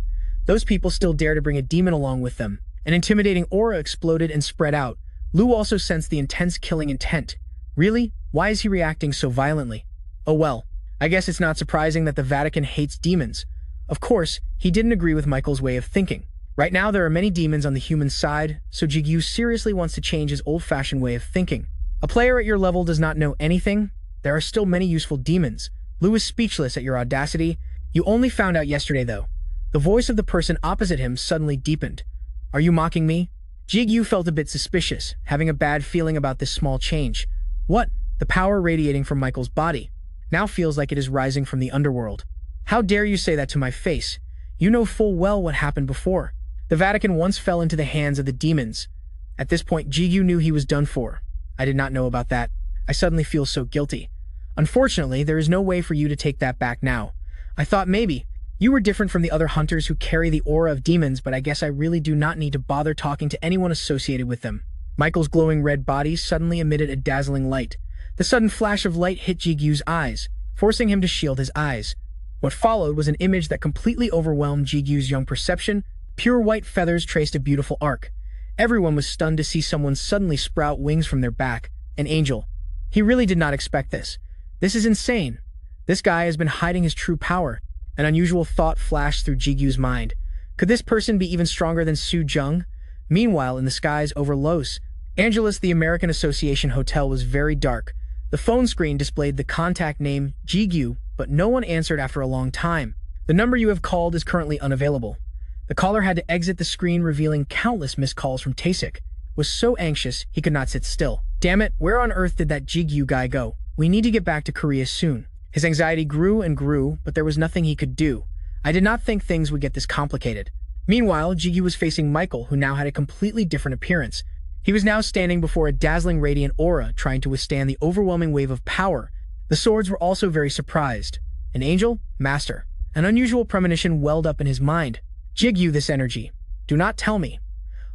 Those people still dare to bring a demon along with them. An intimidating aura exploded and spread out. Lu also sensed the intense killing intent. Really? Why is he reacting so violently? Oh well, I guess it's not surprising that the Vatican hates demons. Of course, he didn't agree with Michael's way of thinking. Right now there are many demons on the human side, so Jigu seriously wants to change his old-fashioned way of thinking. A player at your level does not know anything. There are still many useful demons. Lu is speechless at your audacity. You only found out yesterday, though. The voice of the person opposite him suddenly deepened. Are you mocking me? Jigu felt a bit suspicious, having a bad feeling about this small change. What? The power radiating from Michael's body now feels like it is rising from the underworld. How dare you say that to my face? You know full well what happened before. The Vatican once fell into the hands of the demons. At this point, Jigu knew he was done for. I did not know about that. I suddenly feel so guilty. Unfortunately, there is no way for you to take that back now. I thought maybe you were different from the other hunters who carry the aura of demons, but I guess I really do not need to bother talking to anyone associated with them. Michael's glowing red body suddenly emitted a dazzling light. The sudden flash of light hit Jigu's eyes, forcing him to shield his eyes. What followed was an image that completely overwhelmed Jigu's young perception. Pure white feathers traced a beautiful arc. Everyone was stunned to see someone suddenly sprout wings from their back. An angel. He really did not expect this. This is insane. This guy has been hiding his true power. An unusual thought flashed through Jigu's mind. Could this person be even stronger than Su Jung? Meanwhile, in the skies over Los Angeles, the American Association Hotel was very dark. The phone screen displayed the contact name Jigu, but no one answered after a long time. The number you have called is currently unavailable. The caller had to exit the screen, revealing countless missed calls from Tasik. Was so anxious, he could not sit still. Damn it, where on earth did that Jigu guy go? We need to get back to Korea soon. His anxiety grew and grew, but there was nothing he could do. I did not think things would get this complicated. Meanwhile, Jigu was facing Michael, who now had a completely different appearance. He was now standing before a dazzling radiant aura, trying to withstand the overwhelming wave of power. The swords were also very surprised. An angel? Master. An unusual premonition welled up in his mind. Jigu this energy. Do not tell me.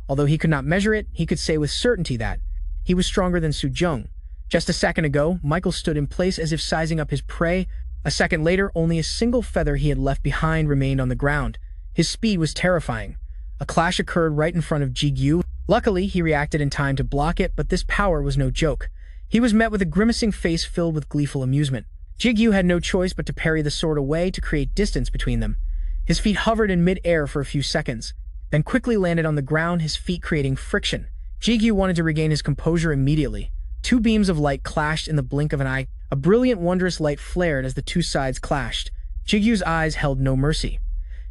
Although he could not measure it, he could say with certainty that he was stronger than Su Jung. Just a second ago, Michael stood in place as if sizing up his prey. A second later, only a single feather he had left behind remained on the ground. His speed was terrifying. A clash occurred right in front of Jigu. Luckily, he reacted in time to block it, but this power was no joke. He was met with a grimacing face filled with gleeful amusement. Jigu had no choice but to parry the sword away to create distance between them. His feet hovered in mid-air for a few seconds, then quickly landed on the ground, his feet creating friction. Jigu wanted to regain his composure immediately. Two beams of light clashed in the blink of an eye. A brilliant, wondrous light flared as the two sides clashed. Jigu's eyes held no mercy.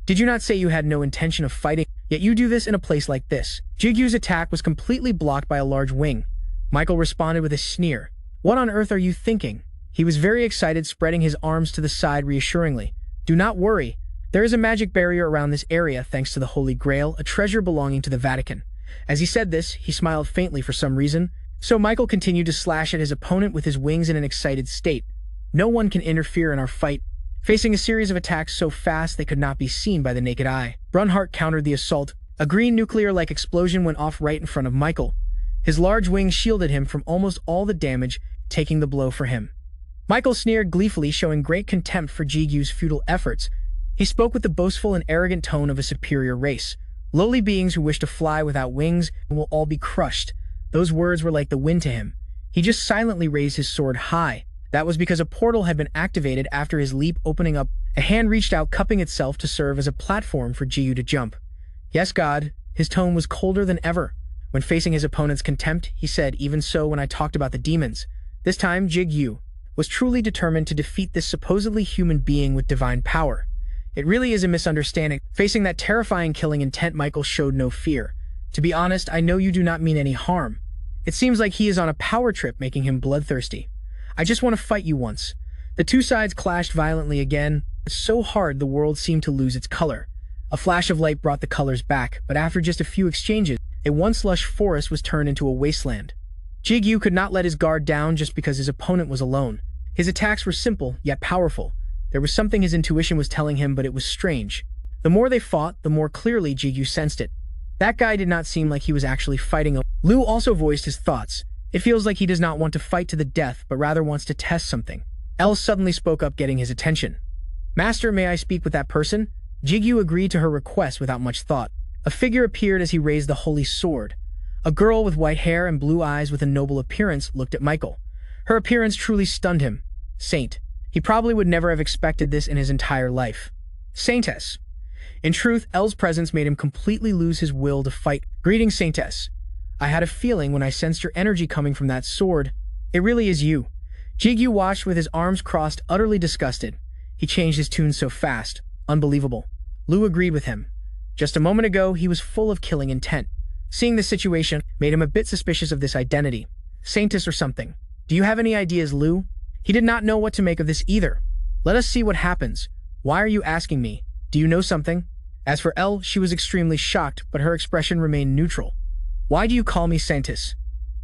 Did you not say you had no intention of fighting? Yet you do this in a place like this. Jigu's attack was completely blocked by a large wing. Michael responded with a sneer. What on earth are you thinking? He was very excited, spreading his arms to the side reassuringly. Do not worry. There is a magic barrier around this area thanks to the Holy Grail, a treasure belonging to the Vatican. As he said this, he smiled faintly for some reason. So Michael continued to slash at his opponent with his wings in an excited state. No one can interfere in our fight. Facing a series of attacks so fast they could not be seen by the naked eye, Brunhart countered the assault. A green nuclear-like explosion went off right in front of Michael. His large wings shielded him from almost all the damage, taking the blow for him. Michael sneered gleefully, showing great contempt for Jigu's futile efforts. He spoke with the boastful and arrogant tone of a superior race. Lowly beings who wish to fly without wings will all be crushed. Those words were like the wind to him. He just silently raised his sword high. That was because a portal had been activated after his leap, opening up. A hand reached out, cupping itself to serve as a platform for Jigu to jump. Yes, God. His tone was colder than ever. When facing his opponent's contempt, he said, even so when I talked about the demons. This time, Jigu was truly determined to defeat this supposedly human being with divine power. It really is a misunderstanding. Facing that terrifying killing intent, Michael showed no fear. To be honest, I know you do not mean any harm. It seems like he is on a power trip, making him bloodthirsty. I just want to fight you once. The two sides clashed violently again, so hard the world seemed to lose its color. A flash of light brought the colors back, but after just a few exchanges, a once lush forest was turned into a wasteland. Jigu could not let his guard down just because his opponent was alone. His attacks were simple, yet powerful. There was something his intuition was telling him, but it was strange. The more they fought, the more clearly Jigu sensed it. That guy did not seem like he was actually fighting. Liu also voiced his thoughts. It feels like he does not want to fight to the death, but rather wants to test something. El suddenly spoke up, getting his attention. Master, may I speak with that person? Jigu agreed to her request without much thought. A figure appeared as he raised the holy sword. A girl with white hair and blue eyes with a noble appearance looked at Michael. Her appearance truly stunned him. Saint. He probably would never have expected this in his entire life. Saintess. In truth, El's presence made him completely lose his will to fight. Greetings, Saintess. I had a feeling when I sensed your energy coming from that sword. It really is you. Jigu watched with his arms crossed, utterly disgusted. He changed his tune so fast. Unbelievable. Liu agreed with him. Just a moment ago, he was full of killing intent. Seeing the situation made him a bit suspicious of this identity. Saintess or something. Do you have any ideas, Liu? He did not know what to make of this either. Let us see what happens. Why are you asking me? Do you know something? As for El, she was extremely shocked, but her expression remained neutral. Why do you call me Saintess?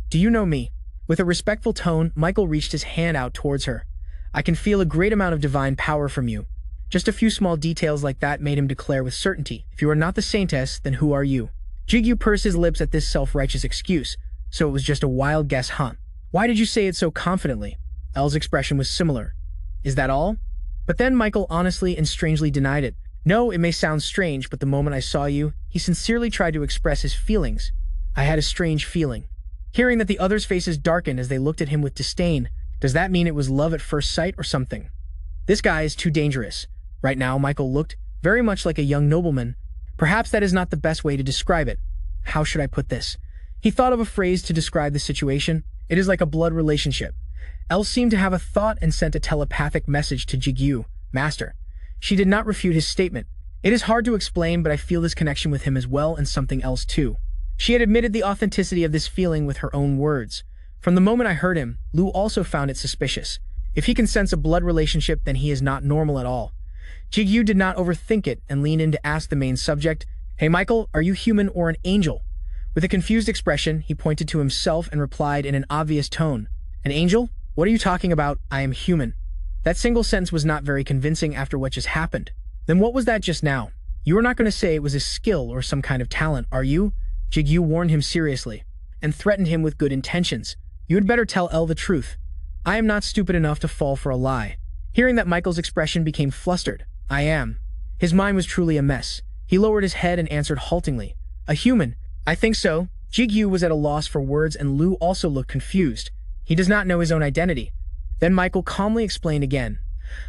Do you know me? With a respectful tone, Michael reached his hand out towards her. I can feel a great amount of divine power from you. Just a few small details like that made him declare with certainty, if you are not the Saintess, then who are you? Jigu pursed his lips at this self-righteous excuse. So it was just a wild guess, huh? Why did you say it so confidently? El's expression was similar. Is that all? But then Michael honestly and strangely denied it. No, it may sound strange, but the moment I saw you, he sincerely tried to express his feelings. I had a strange feeling. Hearing that the others' faces darkened as they looked at him with disdain, does that mean it was love at first sight or something? This guy is too dangerous. Right now, Michael looked very much like a young nobleman. Perhaps that is not the best way to describe it. How should I put this? He thought of a phrase to describe the situation. It is like a blood relationship. El seemed to have a thought and sent a telepathic message to Jigu. Master. She did not refute his statement. It is hard to explain, but I feel this connection with him as well and something else too. She had admitted the authenticity of this feeling with her own words. From the moment I heard him, Liu also found it suspicious. If he can sense a blood relationship, then he is not normal at all. Jigu did not overthink it and leaned in to ask the main subject, Hey Michael, are you human or an angel? With a confused expression, he pointed to himself and replied in an obvious tone, An angel? What are you talking about? I am human. That single sentence was not very convincing after what just happened. Then what was that just now? You are not going to say it was a skill or some kind of talent, are you? Jigu warned him seriously, and threatened him with good intentions. You had better tell El the truth. I am not stupid enough to fall for a lie. Hearing that, Michael's expression became flustered. I am. His mind was truly a mess. He lowered his head and answered haltingly. A human? I think so. Jigu was at a loss for words, and Liu also looked confused. He does not know his own identity. Then Michael calmly explained again.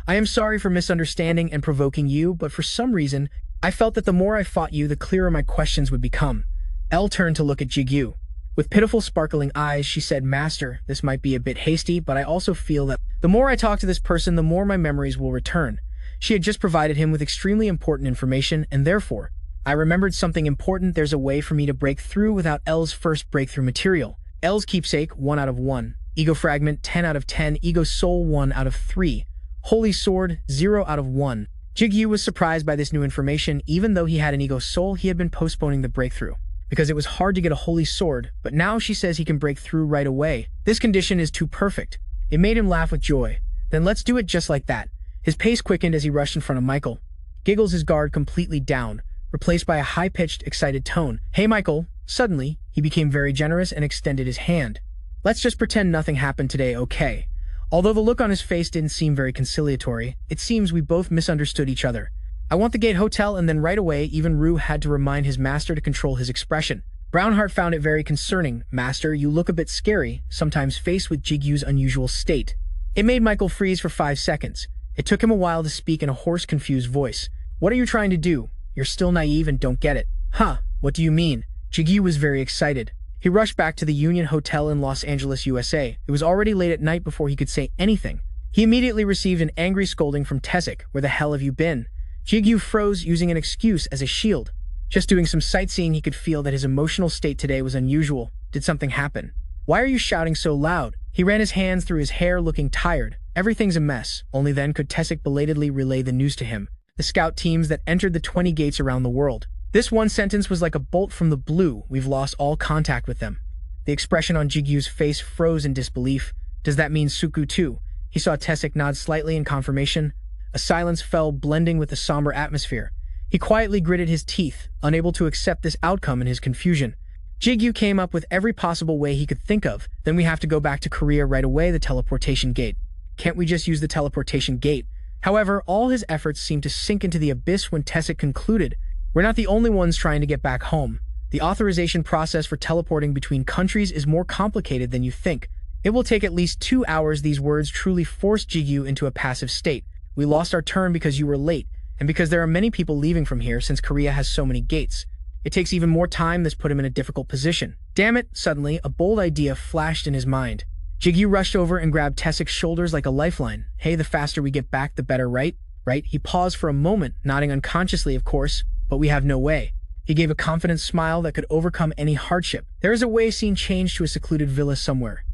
I am sorry for misunderstanding and provoking you, but for some reason, I felt that the more I fought you, the clearer my questions would become. Elle turned to look at Jigu. With pitiful sparkling eyes, she said, Master, this might be a bit hasty, but I also feel that the more I talk to this person, the more my memories will return. She had just provided him with extremely important information, and therefore, I remembered something important. There's a way for me to break through without Elle's first breakthrough material. Elle's keepsake, 1 out of 1. Ego fragment, 10 out of 10. Ego soul, 1 out of 3. Holy sword, 0 out of 1. Jigu was surprised by this new information. Even though he had an ego soul, he had been postponing the breakthrough because it was hard to get a holy sword, but now she says he can break through right away. This condition is too perfect. It made him laugh with joy. Then let's do it just like that. His pace quickened as he rushed in front of Michael. Giggles, his guard completely down, replaced by a high-pitched, excited tone. Hey, Michael. Suddenly, he became very generous and extended his hand. Let's just pretend nothing happened today, okay? Although the look on his face didn't seem very conciliatory, it seems we both misunderstood each other. I want the gate hotel, and then right away, even Rue had to remind his master to control his expression. Brownheart found it very concerning. Master, you look a bit scary, sometimes faced with Jigu's unusual state. It made Michael freeze for 5 seconds. It took him a while to speak in a hoarse, confused voice. What are you trying to do? You're still naive and don't get it. Huh, what do you mean? Jigu was very excited. He rushed back to the Union Hotel in Los Angeles, USA. It was already late at night before he could say anything. He immediately received an angry scolding from Tessic. Where the hell have you been? Jigu froze, using an excuse as a shield. Just doing some sightseeing, he could feel that his emotional state today was unusual. Did something happen? Why are you shouting so loud? He ran his hands through his hair, looking tired. Everything's a mess. Only then could Tessic belatedly relay the news to him. The scout teams that entered the 20 gates around the world. This one sentence was like a bolt from the blue. We've lost all contact with them. The expression on Jigu's face froze in disbelief. Does that mean Suku too? He saw Tessic nod slightly in confirmation. A silence fell, blending with the somber atmosphere. He quietly gritted his teeth, unable to accept this outcome in his confusion. Jigu came up with every possible way he could think of. Then we have to go back to Korea right away, the teleportation gate. Can't we just use the teleportation gate? However, all his efforts seemed to sink into the abyss when Tessic concluded, we're not the only ones trying to get back home. The authorization process for teleporting between countries is more complicated than you think. It will take at least 2 hours. These words truly forced Jigu into a passive state. We lost our turn because you were late, and because there are many people leaving from here since Korea has so many gates. It takes even more time. This put him in a difficult position. Damn it, suddenly, a bold idea flashed in his mind. Jigu rushed over and grabbed Tessic's shoulders like a lifeline. Hey, the faster we get back, the better, right? Right? He paused for a moment, nodding unconsciously, of course, but we have no way. He gave a confident smile that could overcome any hardship. There is a way. Scene changed to a secluded villa somewhere.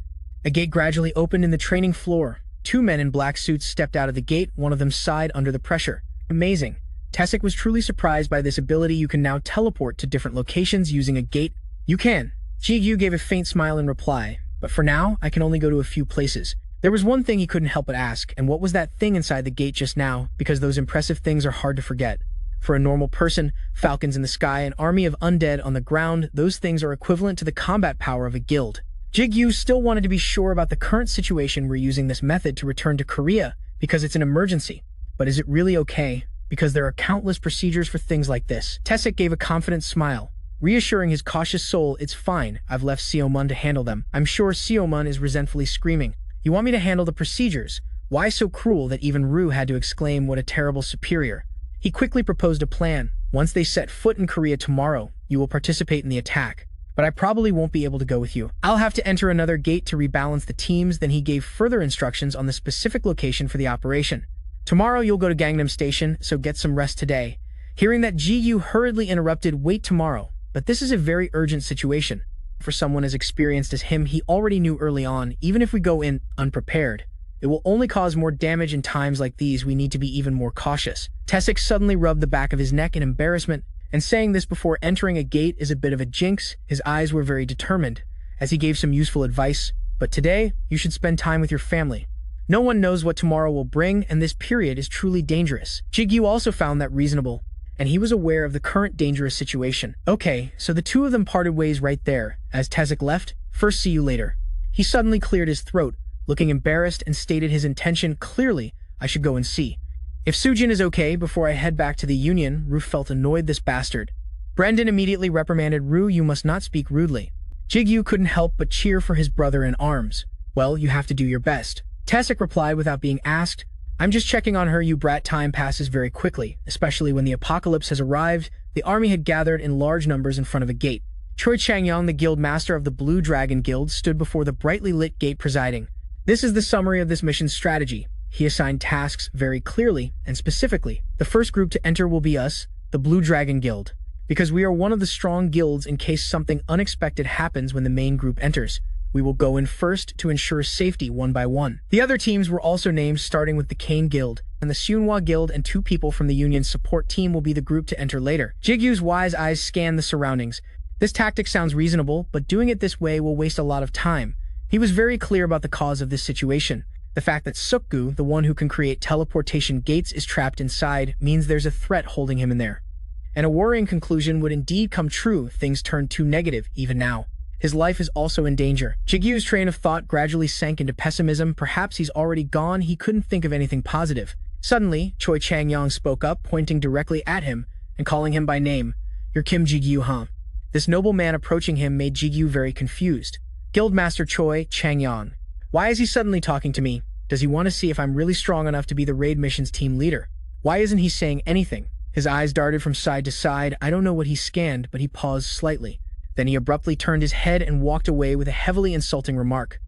A gate gradually opened in the training floor. 2 men in black suits stepped out of the gate. One of them sighed under the pressure. Amazing. Tessic was truly surprised by this ability. You can now teleport to different locations using a gate. You can. Jigu gave a faint smile in reply. But for now, I can only go to a few places. There was one thing he couldn't help but ask, and what was that thing inside the gate just now? Because those impressive things are hard to forget. For a normal person, falcons in the sky, an army of undead on the ground, those things are equivalent to the combat power of a guild. Jigu still wanted to be sure about the current situation. We're using this method to return to Korea because it's an emergency. But is it really okay? Because there are countless procedures for things like this. Tessic gave a confident smile, reassuring his cautious soul. It's fine. I've left Seomun to handle them. I'm sure Seomun is resentfully screaming. You want me to handle the procedures? Why so cruel that even Rue had to exclaim, what a terrible superior. He quickly proposed a plan. Once they set foot in Korea tomorrow, you will participate in the attack. But I probably won't be able to go with you. I'll have to enter another gate to rebalance the teams. Then he gave further instructions on the specific location for the operation. Tomorrow you'll go to Gangnam Station, so get some rest today. Hearing that, Jigu hurriedly interrupted, wait, tomorrow. But this is a very urgent situation. For someone as experienced as him, he already knew early on, even if we go in unprepared, it will only cause more damage. In times like these, we need to be even more cautious. Tessic suddenly rubbed the back of his neck in embarrassment, and saying this before entering a gate is a bit of a jinx. His eyes were very determined, as he gave some useful advice. But today, you should spend time with your family. No one knows what tomorrow will bring, and this period is truly dangerous. Jigu also found that reasonable, and he was aware of the current dangerous situation. Okay, so the two of them parted ways right there. As Tessic left, first see you later. He suddenly cleared his throat, looking embarrassed, and stated his intention clearly. I should go and see if Sujin is okay before I head back to the Union. Rue felt annoyed. This bastard. Brendan immediately reprimanded Rue. You must not speak rudely. Jigu couldn't help but cheer for his brother in arms. Well, you have to do your best. Tessic replied without being asked, I'm just checking on her, you brat. Time passes very quickly, especially when the apocalypse has arrived. The army had gathered in large numbers in front of a gate. Choi Changyong, the guild master of the Blue Dragon Guild, stood before the brightly lit gate presiding. This is the summary of this mission's strategy. He assigned tasks very clearly and specifically. The first group to enter will be us, the Blue Dragon Guild, because we are one of the strong guilds in case something unexpected happens when the main group enters. We will go in first to ensure safety one by one. The other teams were also named, starting with the Kane Guild and the Seonhwa Guild, and 2 people from the Union's support team will be the group to enter later. Jigu's wise eyes scanned the surroundings. This tactic sounds reasonable, but doing it this way will waste a lot of time. He was very clear about the cause of this situation. The fact that Sukgu, the one who can create teleportation gates, is trapped inside means there's a threat holding him in there. And a worrying conclusion would indeed come true. Things turned too negative even now. His life is also in danger. Jigu's train of thought gradually sank into pessimism. Perhaps he's already gone. He couldn't think of anything positive. Suddenly, Choi Changyong spoke up, pointing directly at him and calling him by name. You're Kim Jigu, huh? This noble man approaching him made Jigu very confused. Guildmaster Choi Changyong. Why is he suddenly talking to me? Does he want to see if I'm really strong enough to be the raid mission's team leader? Why isn't he saying anything? His eyes darted from side to side. I don't know what he scanned, but he paused slightly. Then he abruptly turned his head and walked away with a heavily insulting remark.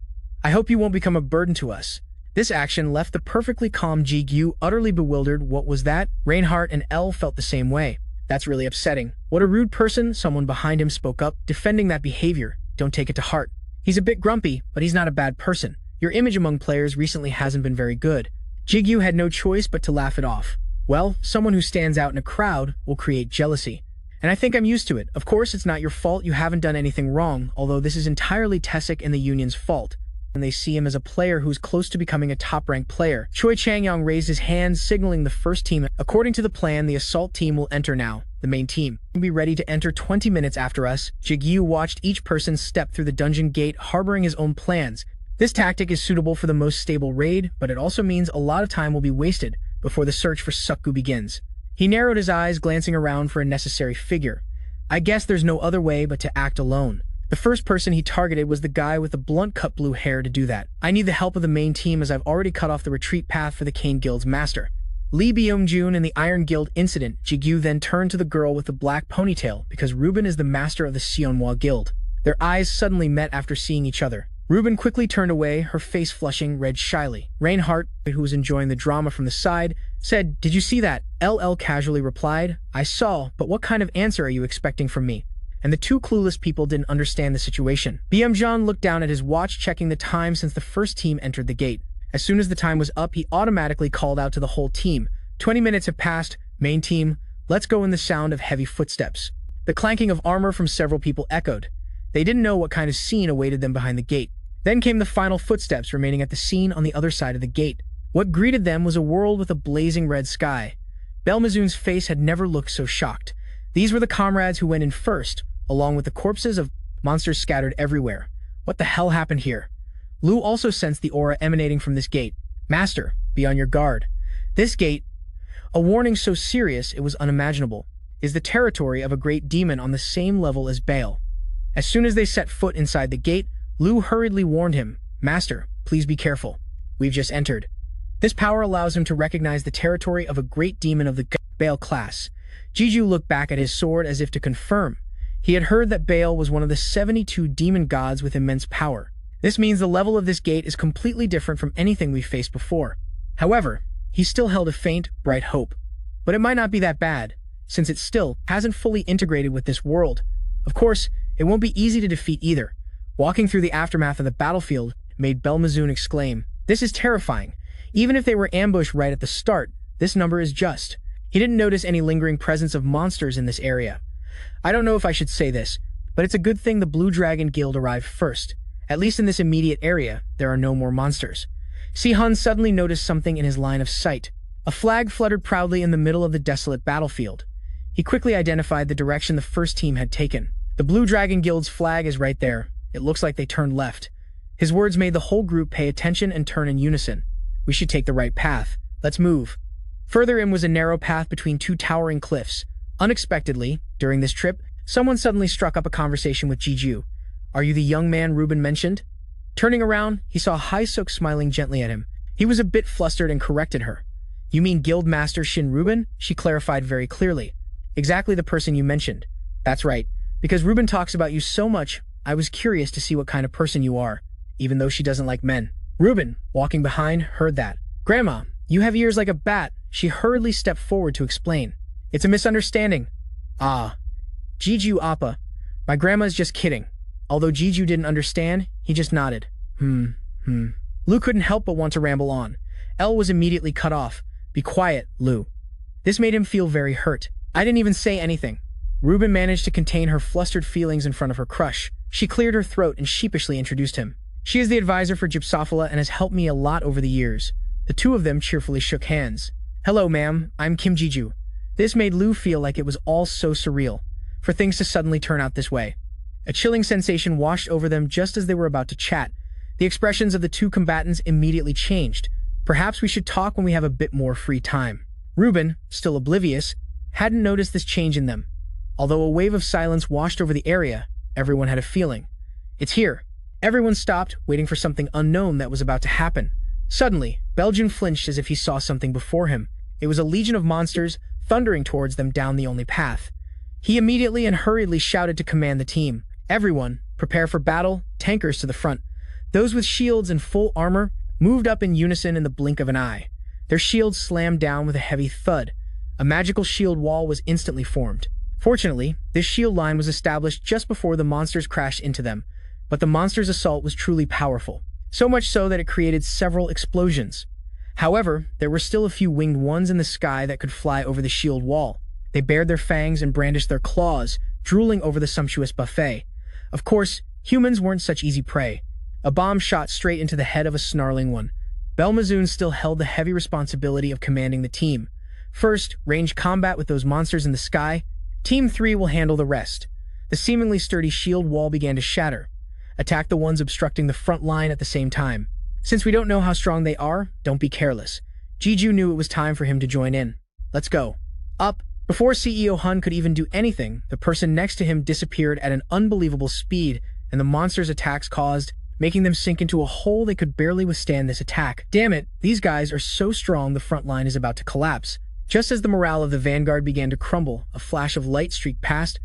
I hope you won't become a burden to us. This action left the perfectly calm Jigu utterly bewildered. What was that? Reinhardt and Elle felt the same way. That's really upsetting. What a rude person. Someone behind him spoke up, defending that behavior. Don't take it to heart. He's a bit grumpy, but he's not a bad person. Your image among players recently hasn't been very good. Jigu had no choice but to laugh it off. Well, someone who stands out in a crowd will create jealousy. And I think I'm used to it. Of course, it's not your fault. You haven't done anything wrong, although this is entirely Tessic and the Union's fault. And they see him as a player who's close to becoming a top-ranked player. Choi Changyong raised his hand, signaling the first team. According to the plan, the assault team will enter now. The main team will be ready to enter 20 minutes after us. Jigu watched each person step through the dungeon gate, harboring his own plans. This tactic is suitable for the most stable raid, but it also means a lot of time will be wasted before the search for Sukgu begins. He narrowed his eyes, glancing around for a necessary figure. I guess there's no other way but to act alone. The first person he targeted was the guy with the blunt-cut blue hair. To do that, I need the help of the main team, as I've already cut off the retreat path for the Kane Guild's master. Lee Byung-jun and the Iron Guild incident. Jigu then turned to the girl with the black ponytail, because Ruben is the master of the Seonhwa Guild. Their eyes suddenly met after seeing each other. Ruben quickly turned away, her face flushing red shyly. Reinhardt, who was enjoying the drama from the side, said, Did you see that? LL casually replied, I saw, but what kind of answer are you expecting from me? And the 2 clueless people didn't understand the situation. Byung-jun looked down at his watch, checking the time since the first team entered the gate. As soon as the time was up, he automatically called out to the whole team. 20 minutes have passed. Main team, let's go. In the sound of heavy footsteps, the clanking of armor from several people echoed. They didn't know what kind of scene awaited them behind the gate. Then came the final footsteps, remaining at the scene on the other side of the gate. What greeted them was a world with a blazing red sky. Belmazoon's face had never looked so shocked. These were the comrades who went in first, along with the corpses of monsters scattered everywhere. What the hell happened here? Lu also sensed the aura emanating from this gate. Master, be on your guard. This gate, a warning so serious it was unimaginable, is the territory of a great demon on the same level as Baal. As soon as they set foot inside the gate, Lu hurriedly warned him, Master, please be careful. We've just entered. This power allows him to recognize the territory of a great demon of the Baal class. Jigu looked back at his sword as if to confirm. He had heard that Baal was one of the 72 demon gods with immense power. This means the level of this gate is completely different from anything we've faced before. However, he still held a faint, bright hope. But it might not be that bad, since it still hasn't fully integrated with this world. Of course, it won't be easy to defeat either. Walking through the aftermath of the battlefield made Belmazoon exclaim, This is terrifying. Even if they were ambushed right at the start, this number is just. He didn't notice any lingering presence of monsters in this area. I don't know if I should say this, but it's a good thing the Blue Dragon Guild arrived first. At least in this immediate area, there are no more monsters. Si-hun suddenly noticed something in his line of sight. A flag fluttered proudly in the middle of the desolate battlefield. He quickly identified the direction the first team had taken. The Blue Dragon Guild's flag is right there. It looks like they turned left. His words made the whole group pay attention and turn in unison. We should take the right path. Let's move. Further in was a narrow path between 2 towering cliffs. Unexpectedly, during this trip, someone suddenly struck up a conversation with Jigu. Are you the young man Ruben mentioned? Turning around, he saw Haisuk smiling gently at him. He was a bit flustered and corrected her. You mean Guild Master Shin Ruben? She clarified very clearly. Exactly the person you mentioned. That's right. Because Ruben talks about you so much, I was curious to see what kind of person you are, even though she doesn't like men. Ruben, walking behind, heard that. Grandma, you have ears like a bat. She hurriedly stepped forward to explain. It's a misunderstanding. Ah. Jigu Appa. My grandma is just kidding. Although Jigu didn't understand, he just nodded. Lu couldn't help but want to ramble on. Elle was immediately cut off. Be quiet, Lu. This made him feel very hurt. I didn't even say anything. Ruben managed to contain her flustered feelings in front of her crush. She cleared her throat and sheepishly introduced him. She is the advisor for Gypsophila and has helped me a lot over the years. The two of them cheerfully shook hands. Hello, ma'am. I'm Kim Jiju. This made Lu feel like it was all so surreal, for things to suddenly turn out this way. A chilling sensation washed over them just as they were about to chat. The expressions of the two combatants immediately changed. Perhaps we should talk when we have a bit more free time. Ruben, still oblivious, hadn't noticed this change in them. Although a wave of silence washed over the area, everyone had a feeling. It's here. Everyone stopped, waiting for something unknown that was about to happen. Suddenly, Belgian flinched as if he saw something before him. It was a legion of monsters, thundering towards them down the only path. He immediately and hurriedly shouted to command the team. Everyone, prepare for battle, tankers to the front. Those with shields and full armor moved up in unison in the blink of an eye. Their shields slammed down with a heavy thud. A magical shield wall was instantly formed. Fortunately, this shield line was established just before the monsters crashed into them, but the monsters' assault was truly powerful, so much so that it created several explosions. However, there were still a few winged ones in the sky that could fly over the shield wall. They bared their fangs and brandished their claws, drooling over the sumptuous buffet. Of course, humans weren't such easy prey. A bomb shot straight into the head of a snarling one. Belmazoon still held the heavy responsibility of commanding the team. First, range combat with those monsters in the sky. Team 3 will handle the rest. The seemingly sturdy shield wall began to shatter. Attack the ones obstructing the front line at the same time. Since we don't know how strong they are, don't be careless. Jiju knew it was time for him to join in. Let's go. Up. Before CEO Hun could even do anything, the person next to him disappeared at an unbelievable speed, and the monster's attacks caused, making them sink into a hole. They could barely withstand this attack. Damn it, these guys are so strong the front line is about to collapse. Just as the morale of the vanguard began to crumble, a flash of light streaked past.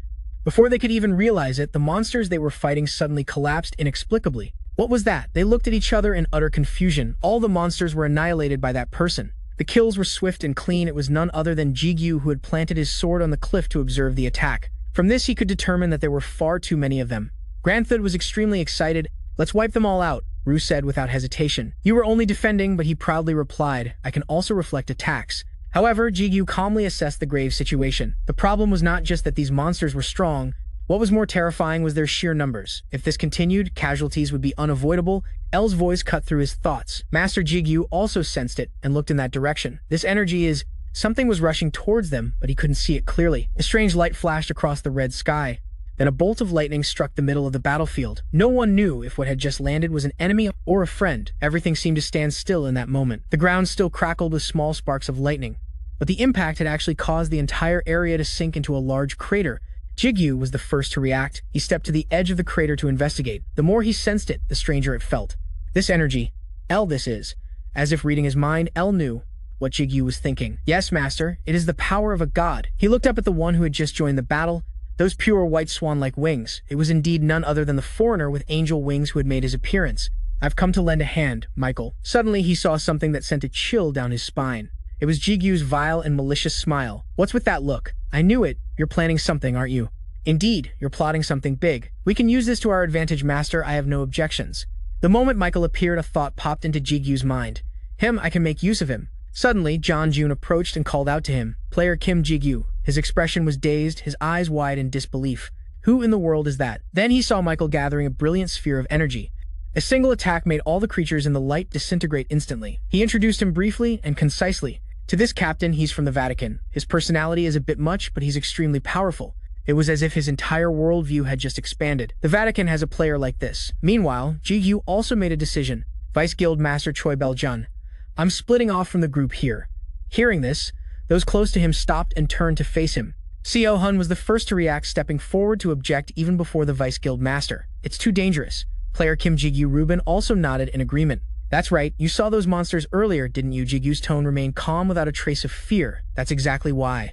Before they could even realize it, the monsters they were fighting suddenly collapsed inexplicably. What was that? They looked at each other in utter confusion. All the monsters were annihilated by that person. The kills were swift and clean. It was none other than Jigu who had planted his sword on the cliff to observe the attack. From this he could determine that there were far too many of them. Granthud was extremely excited. Let's wipe them all out, Ru said without hesitation. You were only defending, but he proudly replied, I can also reflect attacks. However, Jigu calmly assessed the grave situation. The problem was not just that these monsters were strong. What was more terrifying was their sheer numbers. If this continued, casualties would be unavoidable. L's voice cut through his thoughts. Master Jigu also sensed it and looked in that direction. This energy is... Something was rushing towards them, but he couldn't see it clearly. A strange light flashed across the red sky. Then a bolt of lightning struck the middle of the battlefield. No one knew if what had just landed was an enemy or a friend. Everything seemed to stand still in that moment. The ground still crackled with small sparks of lightning. But the impact had actually caused the entire area to sink into a large crater. Jigu was the first to react. He stepped to the edge of the crater to investigate. The more he sensed it, the stranger it felt. This energy, L this is. As if reading his mind, L knew what Jigu was thinking. Yes, master, it is the power of a god. He looked up at the one who had just joined the battle. Those pure white swan-like wings. It was indeed none other than the foreigner with angel wings who had made his appearance. I've come to lend a hand, Michael. Suddenly he saw something that sent a chill down his spine. It was Jigu's vile and malicious smile. What's with that look? I knew it. You're planning something, aren't you? Indeed, you're plotting something big. We can use this to our advantage, master. I have no objections. The moment Michael appeared, a thought popped into Jigu's mind. I can make use of him. Suddenly, John June approached and called out to him. Player Kim Jigu. His expression was dazed, his eyes wide in disbelief. Who in the world is that? Then he saw Michael gathering a brilliant sphere of energy. A single attack made all the creatures in the light disintegrate instantly. He introduced him briefly and concisely. To this captain, he's from the Vatican. His personality is a bit much, but he's extremely powerful. It was as if his entire worldview had just expanded. The Vatican has a player like this. Meanwhile, Jigu also made a decision. Vice Guild Master Choi Bel-jun. I'm splitting off from the group here. Hearing this, those close to him stopped and turned to face him. CEO Hun was the first to react, stepping forward to object even before the Vice Guild Master. It's too dangerous. Player Kim Jigu Ruben also nodded in agreement. That's right, you saw those monsters earlier, didn't you? Jigu's tone remained calm without a trace of fear. That's exactly why.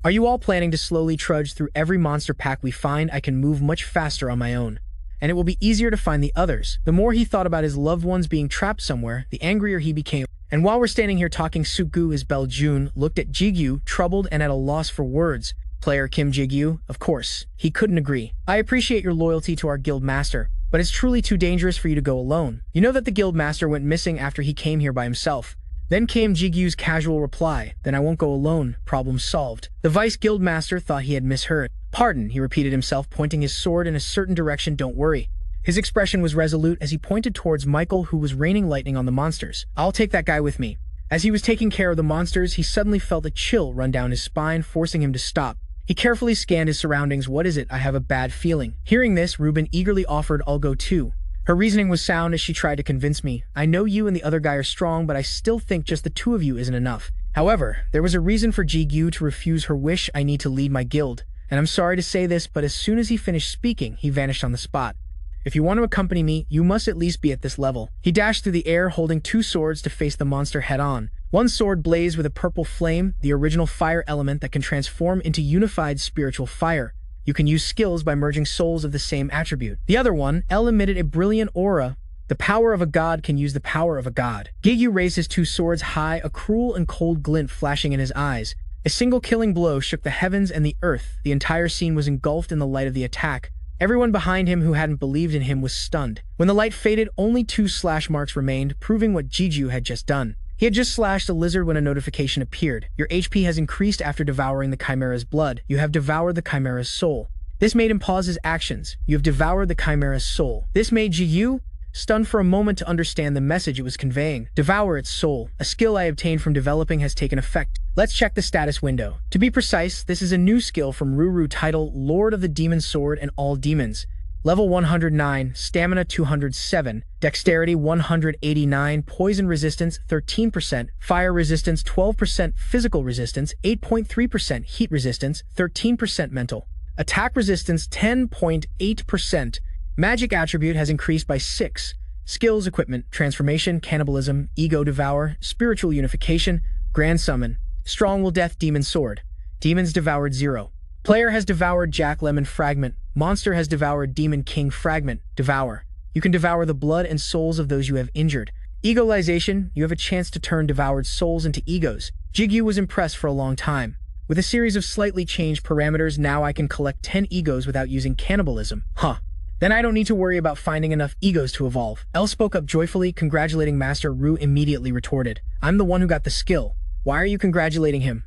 Are you all planning to slowly trudge through every monster pack we find? I can move much faster on my own, and it will be easier to find the others. The more he thought about his loved ones being trapped somewhere, the angrier he became. And while we're standing here talking, Sugu, Isabel Jun looked at Jigu, troubled and at a loss for words. Player Kim Jigu, of course. He couldn't agree. I appreciate your loyalty to our guild master, but it's truly too dangerous for you to go alone. You know that the guild master went missing after he came here by himself. Then came Jigu's casual reply, then I won't go alone, problem solved. The vice guild master thought he had misheard. Pardon, he repeated himself, pointing his sword in a certain direction, don't worry. His expression was resolute as he pointed towards Michael, who was raining lightning on the monsters. I'll take that guy with me. As he was taking care of the monsters, he suddenly felt a chill run down his spine, forcing him to stop. He carefully scanned his surroundings. What is it? I have a bad feeling. Hearing this, Ruben eagerly offered, I'll go too. Her reasoning was sound as she tried to convince me. I know you and the other guy are strong, but I still think just the two of you isn't enough. However, there was a reason for Jigu to refuse her wish. I need to lead my guild. And I'm sorry to say this, but as soon as he finished speaking, he vanished on the spot. If you want to accompany me, you must at least be at this level. He dashed through the air, holding two swords to face the monster head-on. One sword blazed with a purple flame, the original fire element that can transform into unified spiritual fire. You can use skills by merging souls of the same attribute. The other one, L, emitted a brilliant aura. The power of a god can use the power of a god. Jigu raised his two swords high, a cruel and cold glint flashing in his eyes. A single killing blow shook the heavens and the earth. The entire scene was engulfed in the light of the attack. Everyone behind him who hadn't believed in him was stunned. When the light faded, only 2 slash marks remained, proving what Jigu had just done. He had just slashed a lizard when a notification appeared. Your HP has increased after devouring the Chimera's blood. You have devoured the Chimera's soul. This made him pause his actions. You have devoured the Chimera's soul. This made Jigu stunned for a moment to understand the message it was conveying. Devour its soul. A skill I obtained from developing has taken effect. Let's check the status window. To be precise, this is a new skill from Ruru titled Lord of the Demon Sword and All Demons. Level 109, Stamina 207, Dexterity 189, Poison Resistance 13%, Fire Resistance 12%, Physical Resistance 8.3%, Heat Resistance 13%, Mental Attack Resistance 10.8%. Magic Attribute has increased by 6. Skills, Equipment, Transformation, Cannibalism, Ego Devour, Spiritual Unification, Grand Summon, Strong Will Death Demon Sword. Demons devoured 0. Player has devoured Jack Lemon Fragment. Monster has devoured Demon King Fragment. Devour. You can devour the blood and souls of those you have injured. Egoization. You have a chance to turn devoured souls into egos. Jigu was impressed for a long time. With a series of slightly changed parameters, now I can collect 10 egos without using cannibalism. Huh. Then I don't need to worry about finding enough egos to evolve. Elle spoke up joyfully, congratulating Master Ru immediately retorted. I'm the one who got the skill. Why are you congratulating him?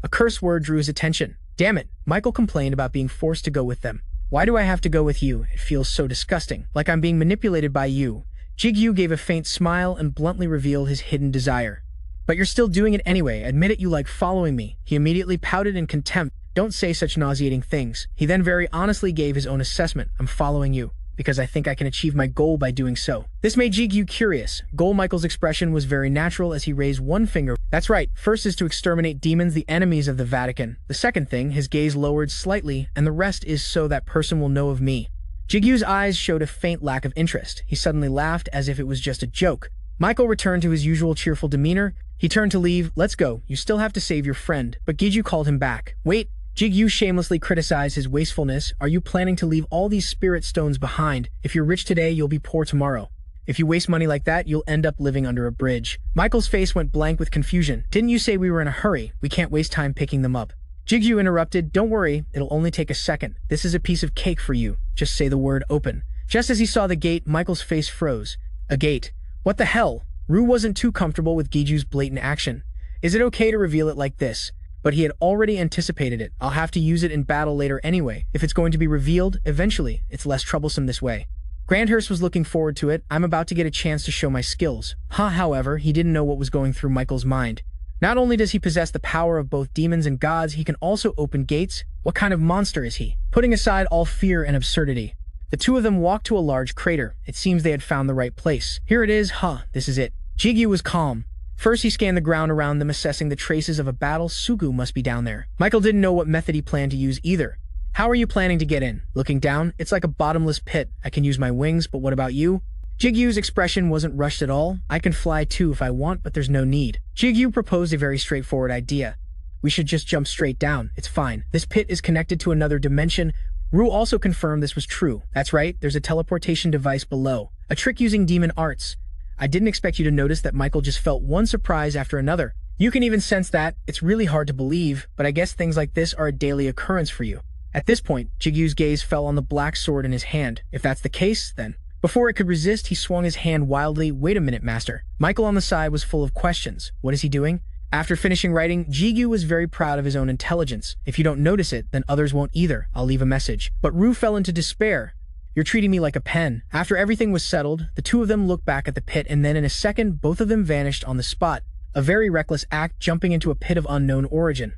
A curse word drew his attention. Damn it, Michael complained about being forced to go with them. Why do I have to go with you? It feels so disgusting, like I'm being manipulated by you. Jigu gave a faint smile and bluntly revealed his hidden desire. But you're still doing it anyway. Admit it, you like following me. He immediately pouted in contempt. Don't say such nauseating things. He then very honestly gave his own assessment. I'm following you because I think I can achieve my goal by doing so. This made Jigu curious. Michael's expression was very natural as he raised one finger. That's right, first is to exterminate demons, the enemies of the Vatican. The second thing, his gaze lowered slightly, and the rest is so that person will know of me. Jigu's eyes showed a faint lack of interest. He suddenly laughed as if it was just a joke. Michael returned to his usual cheerful demeanor. He turned to leave. Let's go. You still have to save your friend. But Jigu called him back. Wait. Jigu shamelessly criticized his wastefulness. Are you planning to leave all these spirit stones behind? If you're rich today, you'll be poor tomorrow. If you waste money like that, you'll end up living under a bridge. Michael's face went blank with confusion. Didn't you say we were in a hurry? We can't waste time picking them up. Jigu interrupted. Don't worry, it'll only take a second. This is a piece of cake for you. Just say the word open. Just as he saw the gate, Michael's face froze. A gate? What the hell? Ru wasn't too comfortable with Jigu's blatant action. Is it okay to reveal it like this? But he had already anticipated it. I'll have to use it in battle later anyway. If it's going to be revealed, eventually, it's less troublesome this way. Grandhurst was looking forward to it. I'm about to get a chance to show my skills. However, he didn't know what was going through Michael's mind. Not only does he possess the power of both demons and gods, he can also open gates. What kind of monster is he? Putting aside all fear and absurdity, the two of them walked to a large crater. It seems they had found the right place. Here it is. This is it. Jigu was calm. First, he scanned the ground around them, assessing the traces of a battle. Sugu must be down there. Michael didn't know what method he planned to use either. How are you planning to get in? Looking down, it's like a bottomless pit. I can use my wings, but what about you? Jigu's expression wasn't rushed at all. I can fly too if I want, but there's no need. Jigu proposed a very straightforward idea. We should just jump straight down. It's fine. This pit is connected to another dimension. Ru also confirmed this was true. That's right, there's a teleportation device below. A trick using demon arts. I didn't expect you to notice that Michael just felt one surprise after another. You can even sense that. It's really hard to believe, but I guess things like this are a daily occurrence for you. At this point, Jigu's gaze fell on the black sword in his hand. If that's the case, then... Before it could resist, he swung his hand wildly. Wait a minute, master. Michael on the side was full of questions. What is he doing? After finishing writing, Jigu was very proud of his own intelligence. If you don't notice it, then others won't either. I'll leave a message. But Ru fell into despair. You're treating me like a pen. After everything was settled, the two of them looked back at the pit, and then in a second, both of them vanished on the spot. A very reckless act, jumping into a pit of unknown origin.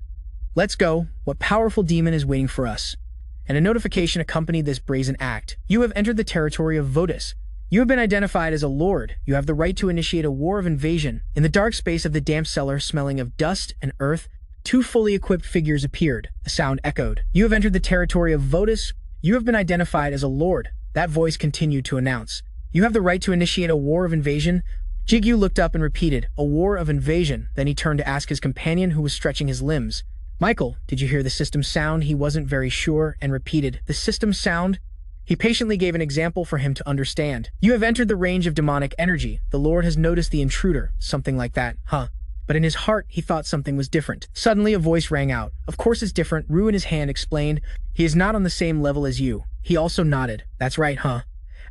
Let's go. What powerful demon is waiting for us? And a notification accompanied this brazen act. You have entered the territory of Votus. You have been identified as a lord. You have the right to initiate a war of invasion. In the dark space of the damp cellar, smelling of dust and earth, two fully equipped figures appeared. A sound echoed. You have entered the territory of Votus. You have been identified as a lord. That voice continued to announce. You have the right to initiate a war of invasion. Jigu looked up and repeated, a war of invasion. Then he turned to ask his companion, who was stretching his limbs. Michael, did you hear the system sound? He wasn't very sure and repeated, the system sound? He patiently gave an example for him to understand. You have entered the range of demonic energy. The Lord has noticed the intruder. Something like that, huh? But in his heart, he thought something was different. Suddenly, a voice rang out. Of course it's different. Ru in his hand explained. He is not on the same level as you. He also nodded. That's right, huh?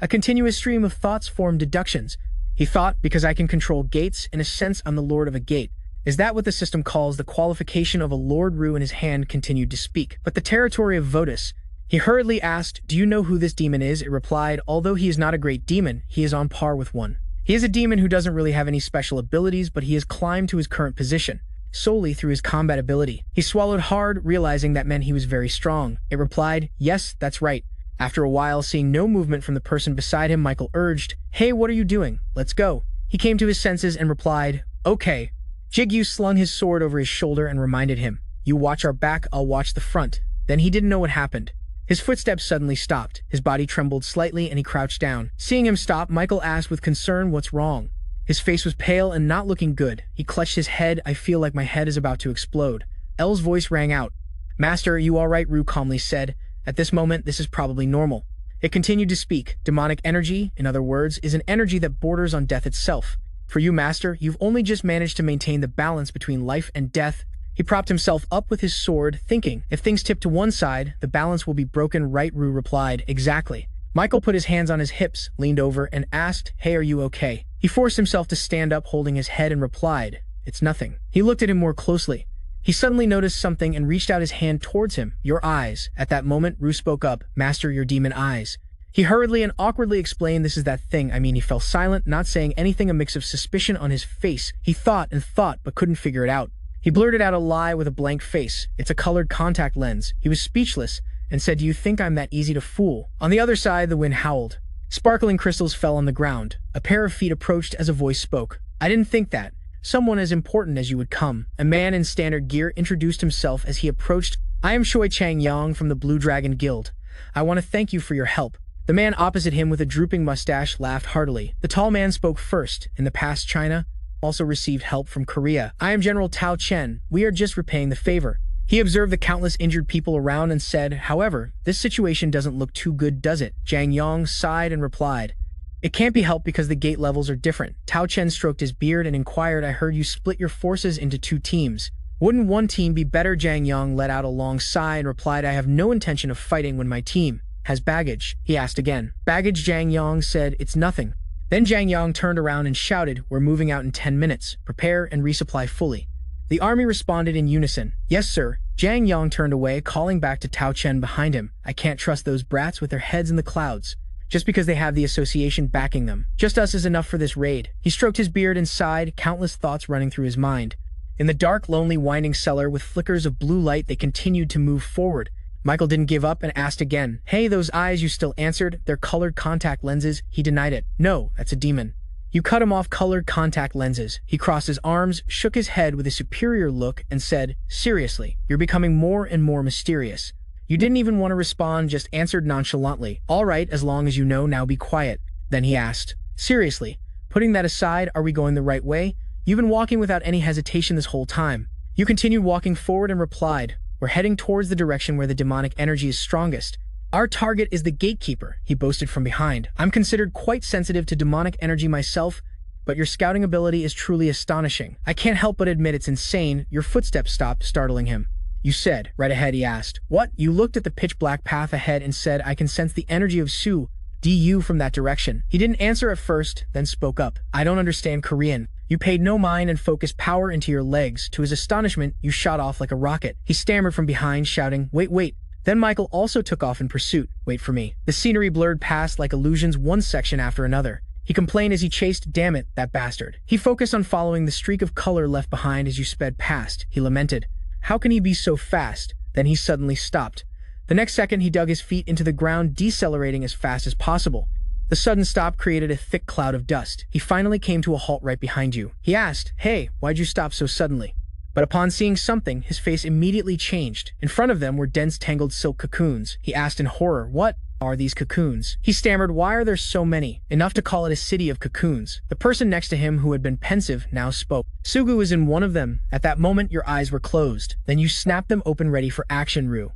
A continuous stream of thoughts formed deductions. He thought, because I can control gates, in a sense I'm the lord of a gate. Is that what the system calls the qualification of a lord? Ru in his hand continued to speak. But the territory of Votus. He hurriedly asked, do you know who this demon is? It replied, although he is not a great demon, he is on par with one. He is a demon who doesn't really have any special abilities, but he has climbed to his current position, solely through his combat ability. He swallowed hard, realizing that meant he was very strong. It replied, yes, that's right. After a while, seeing no movement from the person beside him, Michael urged, hey, what are you doing? Let's go. He came to his senses and replied, okay. Jigu slung his sword over his shoulder and reminded him, you watch our back, I'll watch the front. Then he didn't know what happened. His footsteps suddenly stopped. His body trembled slightly and he crouched down. Seeing him stop, Michael asked with concern, what's wrong? His face was pale and not looking good. He clutched his head. I feel like my head is about to explode. L's voice rang out. Master, are you all right? Ru calmly said. At this moment, this is probably normal. It continued to speak. Demonic energy, in other words, is an energy that borders on death itself. For you, Master, you've only just managed to maintain the balance between life and death. He propped himself up with his sword, thinking, if things tip to one side, the balance will be broken, right? Ru replied, exactly. Michael put his hands on his hips, leaned over, and asked, hey, are you okay? He forced himself to stand up, holding his head, and replied, it's nothing. He looked at him more closely. He suddenly noticed something and reached out his hand towards him. Your eyes. At that moment, Ru spoke up, Master, your demon eyes. He hurriedly and awkwardly explained, this is that thing. He fell silent, not saying anything, a mix of suspicion on his face. He thought and thought, but couldn't figure it out. He blurted out a lie with a blank face. It's a colored contact lens. He was speechless and said, do you think I'm that easy to fool? On the other side, the wind howled. Sparkling crystals fell on the ground. A pair of feet approached as a voice spoke. I didn't think that. Someone as important as you would come. A man in standard gear introduced himself as he approached. I am Shui Chang Yang from the Blue Dragon Guild. I want to thank you for your help. The man opposite him with a drooping mustache laughed heartily. The tall man spoke first. In the past, China also received help from Korea. I am General Tao Chen. We are just repaying the favor. He observed the countless injured people around and said, however, this situation doesn't look too good, does it? Jiang Yang sighed and replied, it can't be helped because the gate levels are different. Tao Chen stroked his beard and inquired, I heard you split your forces into 2 teams. Wouldn't one team be better? Jiang Yang let out a long sigh and replied, I have no intention of fighting when my team has baggage. He asked again. Baggage? Jiang Yang said, it's nothing. Then Jiang Yang turned around and shouted, we're moving out in 10 minutes. Prepare and resupply fully. The army responded in unison. Yes, sir. Jiang Yang turned away, calling back to Tao Chen behind him. I can't trust those brats with their heads in the clouds. Just because they have the association backing them. Just us is enough for this raid. He stroked his beard and sighed, countless thoughts running through his mind. In the dark, lonely, winding cellar with flickers of blue light, they continued to move forward. Michael didn't give up and asked again. Hey, those eyes, you still answered? They're colored contact lenses. He denied it. No, that's a demon. You cut him off colored contact lenses. He crossed his arms, shook his head with a superior look, and said, seriously, you're becoming more and more mysterious. You didn't even want to respond, just answered nonchalantly. All right, as long as you know, now be quiet. Then he asked, Seriously, putting that aside, are we going the right way? You've been walking without any hesitation this whole time. You continued walking forward and replied, we're heading towards the direction where the demonic energy is strongest. Our target is the gatekeeper, he boasted from behind. I'm considered quite sensitive to demonic energy myself, but your scouting ability is truly astonishing. I can't help but admit it's insane. Your footsteps stopped, startling him. You said, right ahead, he asked. What? You looked at the pitch-black path ahead and said, I can sense the energy of Su, Du from that direction. He didn't answer at first, then spoke up. I don't understand Korean. You paid no mind and focused power into your legs. To his astonishment, you shot off like a rocket. He stammered from behind, shouting, wait, wait. Then Michael also took off in pursuit. Wait for me. The scenery blurred past like illusions, one section after another. He complained as he chased, damn it, that bastard. He focused on following the streak of color left behind as you sped past. He lamented, how can he be so fast? Then he suddenly stopped. The next second, he dug his feet into the ground, decelerating as fast as possible. The sudden stop created a thick cloud of dust. He finally came to a halt right behind you. He asked, hey, why'd you stop so suddenly? But upon seeing something, his face immediately changed. In front of them were dense tangled silk cocoons. He asked in horror, what are these cocoons? He stammered, why are there so many? Enough to call it a city of cocoons. The person next to him, who had been pensive, now spoke. Sugu was in one of them. At that moment, your eyes were closed. Then you snapped them open, ready for action, Ru.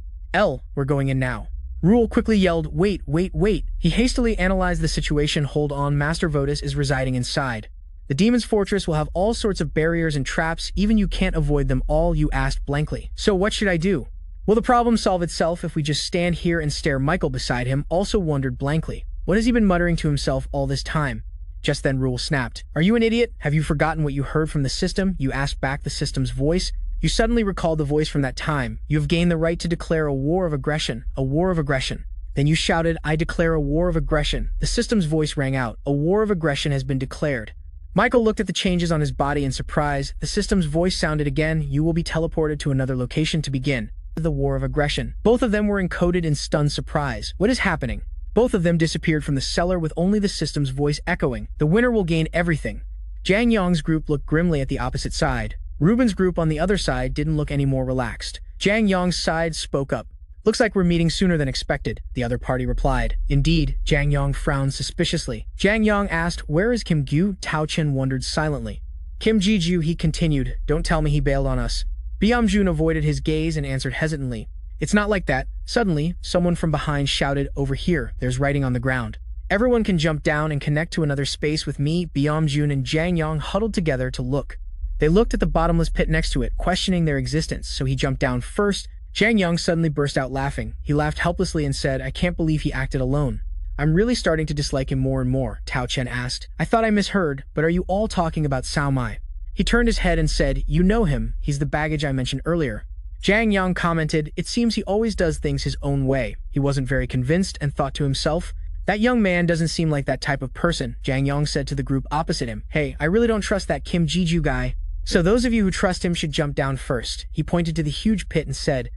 We're going in now. Rule quickly yelled, wait, wait, wait. He hastily analyzed the situation. Hold on, Master Votus is residing inside. The demon's fortress will have all sorts of barriers and traps, even you can't avoid them all. You asked blankly. So what should I do? Will the problem solve itself if we just stand here and stare? Michael beside him also wondered blankly. What has he been muttering to himself all this time? Just then Rule snapped. Are you an idiot? Have you forgotten what you heard from the system? You asked back, the system's voice. You suddenly recalled the voice from that time. You have gained the right to declare a war of aggression. A war of aggression. Then you shouted, I declare a war of aggression. The system's voice rang out. A war of aggression has been declared. Michael looked at the changes on his body in surprise. The system's voice sounded again. You will be teleported to another location to begin the war of aggression. Both of them were encoded in stunned surprise. What is happening? Both of them disappeared from the cellar with only the system's voice echoing. The winner will gain everything. Jang Yong's group looked grimly at the opposite side. Ruben's group on the other side didn't look any more relaxed. Jang Yong's side spoke up. Looks like we're meeting sooner than expected, the other party replied. Indeed, Jang Yong frowned suspiciously. Jang Yong asked, where is Kim Gyu? Tao Chen wondered silently. Kim Jiju, he continued, don't tell me he bailed on us. Byam-jun avoided his gaze and answered hesitantly. It's not like that. Suddenly, someone from behind shouted, over here, there's writing on the ground. Everyone can jump down and connect to another space with me. Byam-jun and Jang Yong huddled together to look. They looked at the bottomless pit next to it, questioning their existence, so he jumped down first. Jang Yong suddenly burst out laughing. He laughed helplessly and said, I can't believe he acted alone. I'm really starting to dislike him more and more, Tao Chen asked. I thought I misheard, but are you all talking about Sao Mai? He turned his head and said, you know him, he's the baggage I mentioned earlier. Jang Yong commented, it seems he always does things his own way. He wasn't very convinced and thought to himself, that young man doesn't seem like that type of person. Jang Yong said to the group opposite him, hey, I really don't trust that Kim Jiju guy. So those of you who trust him should jump down first. He pointed to the huge pit and said,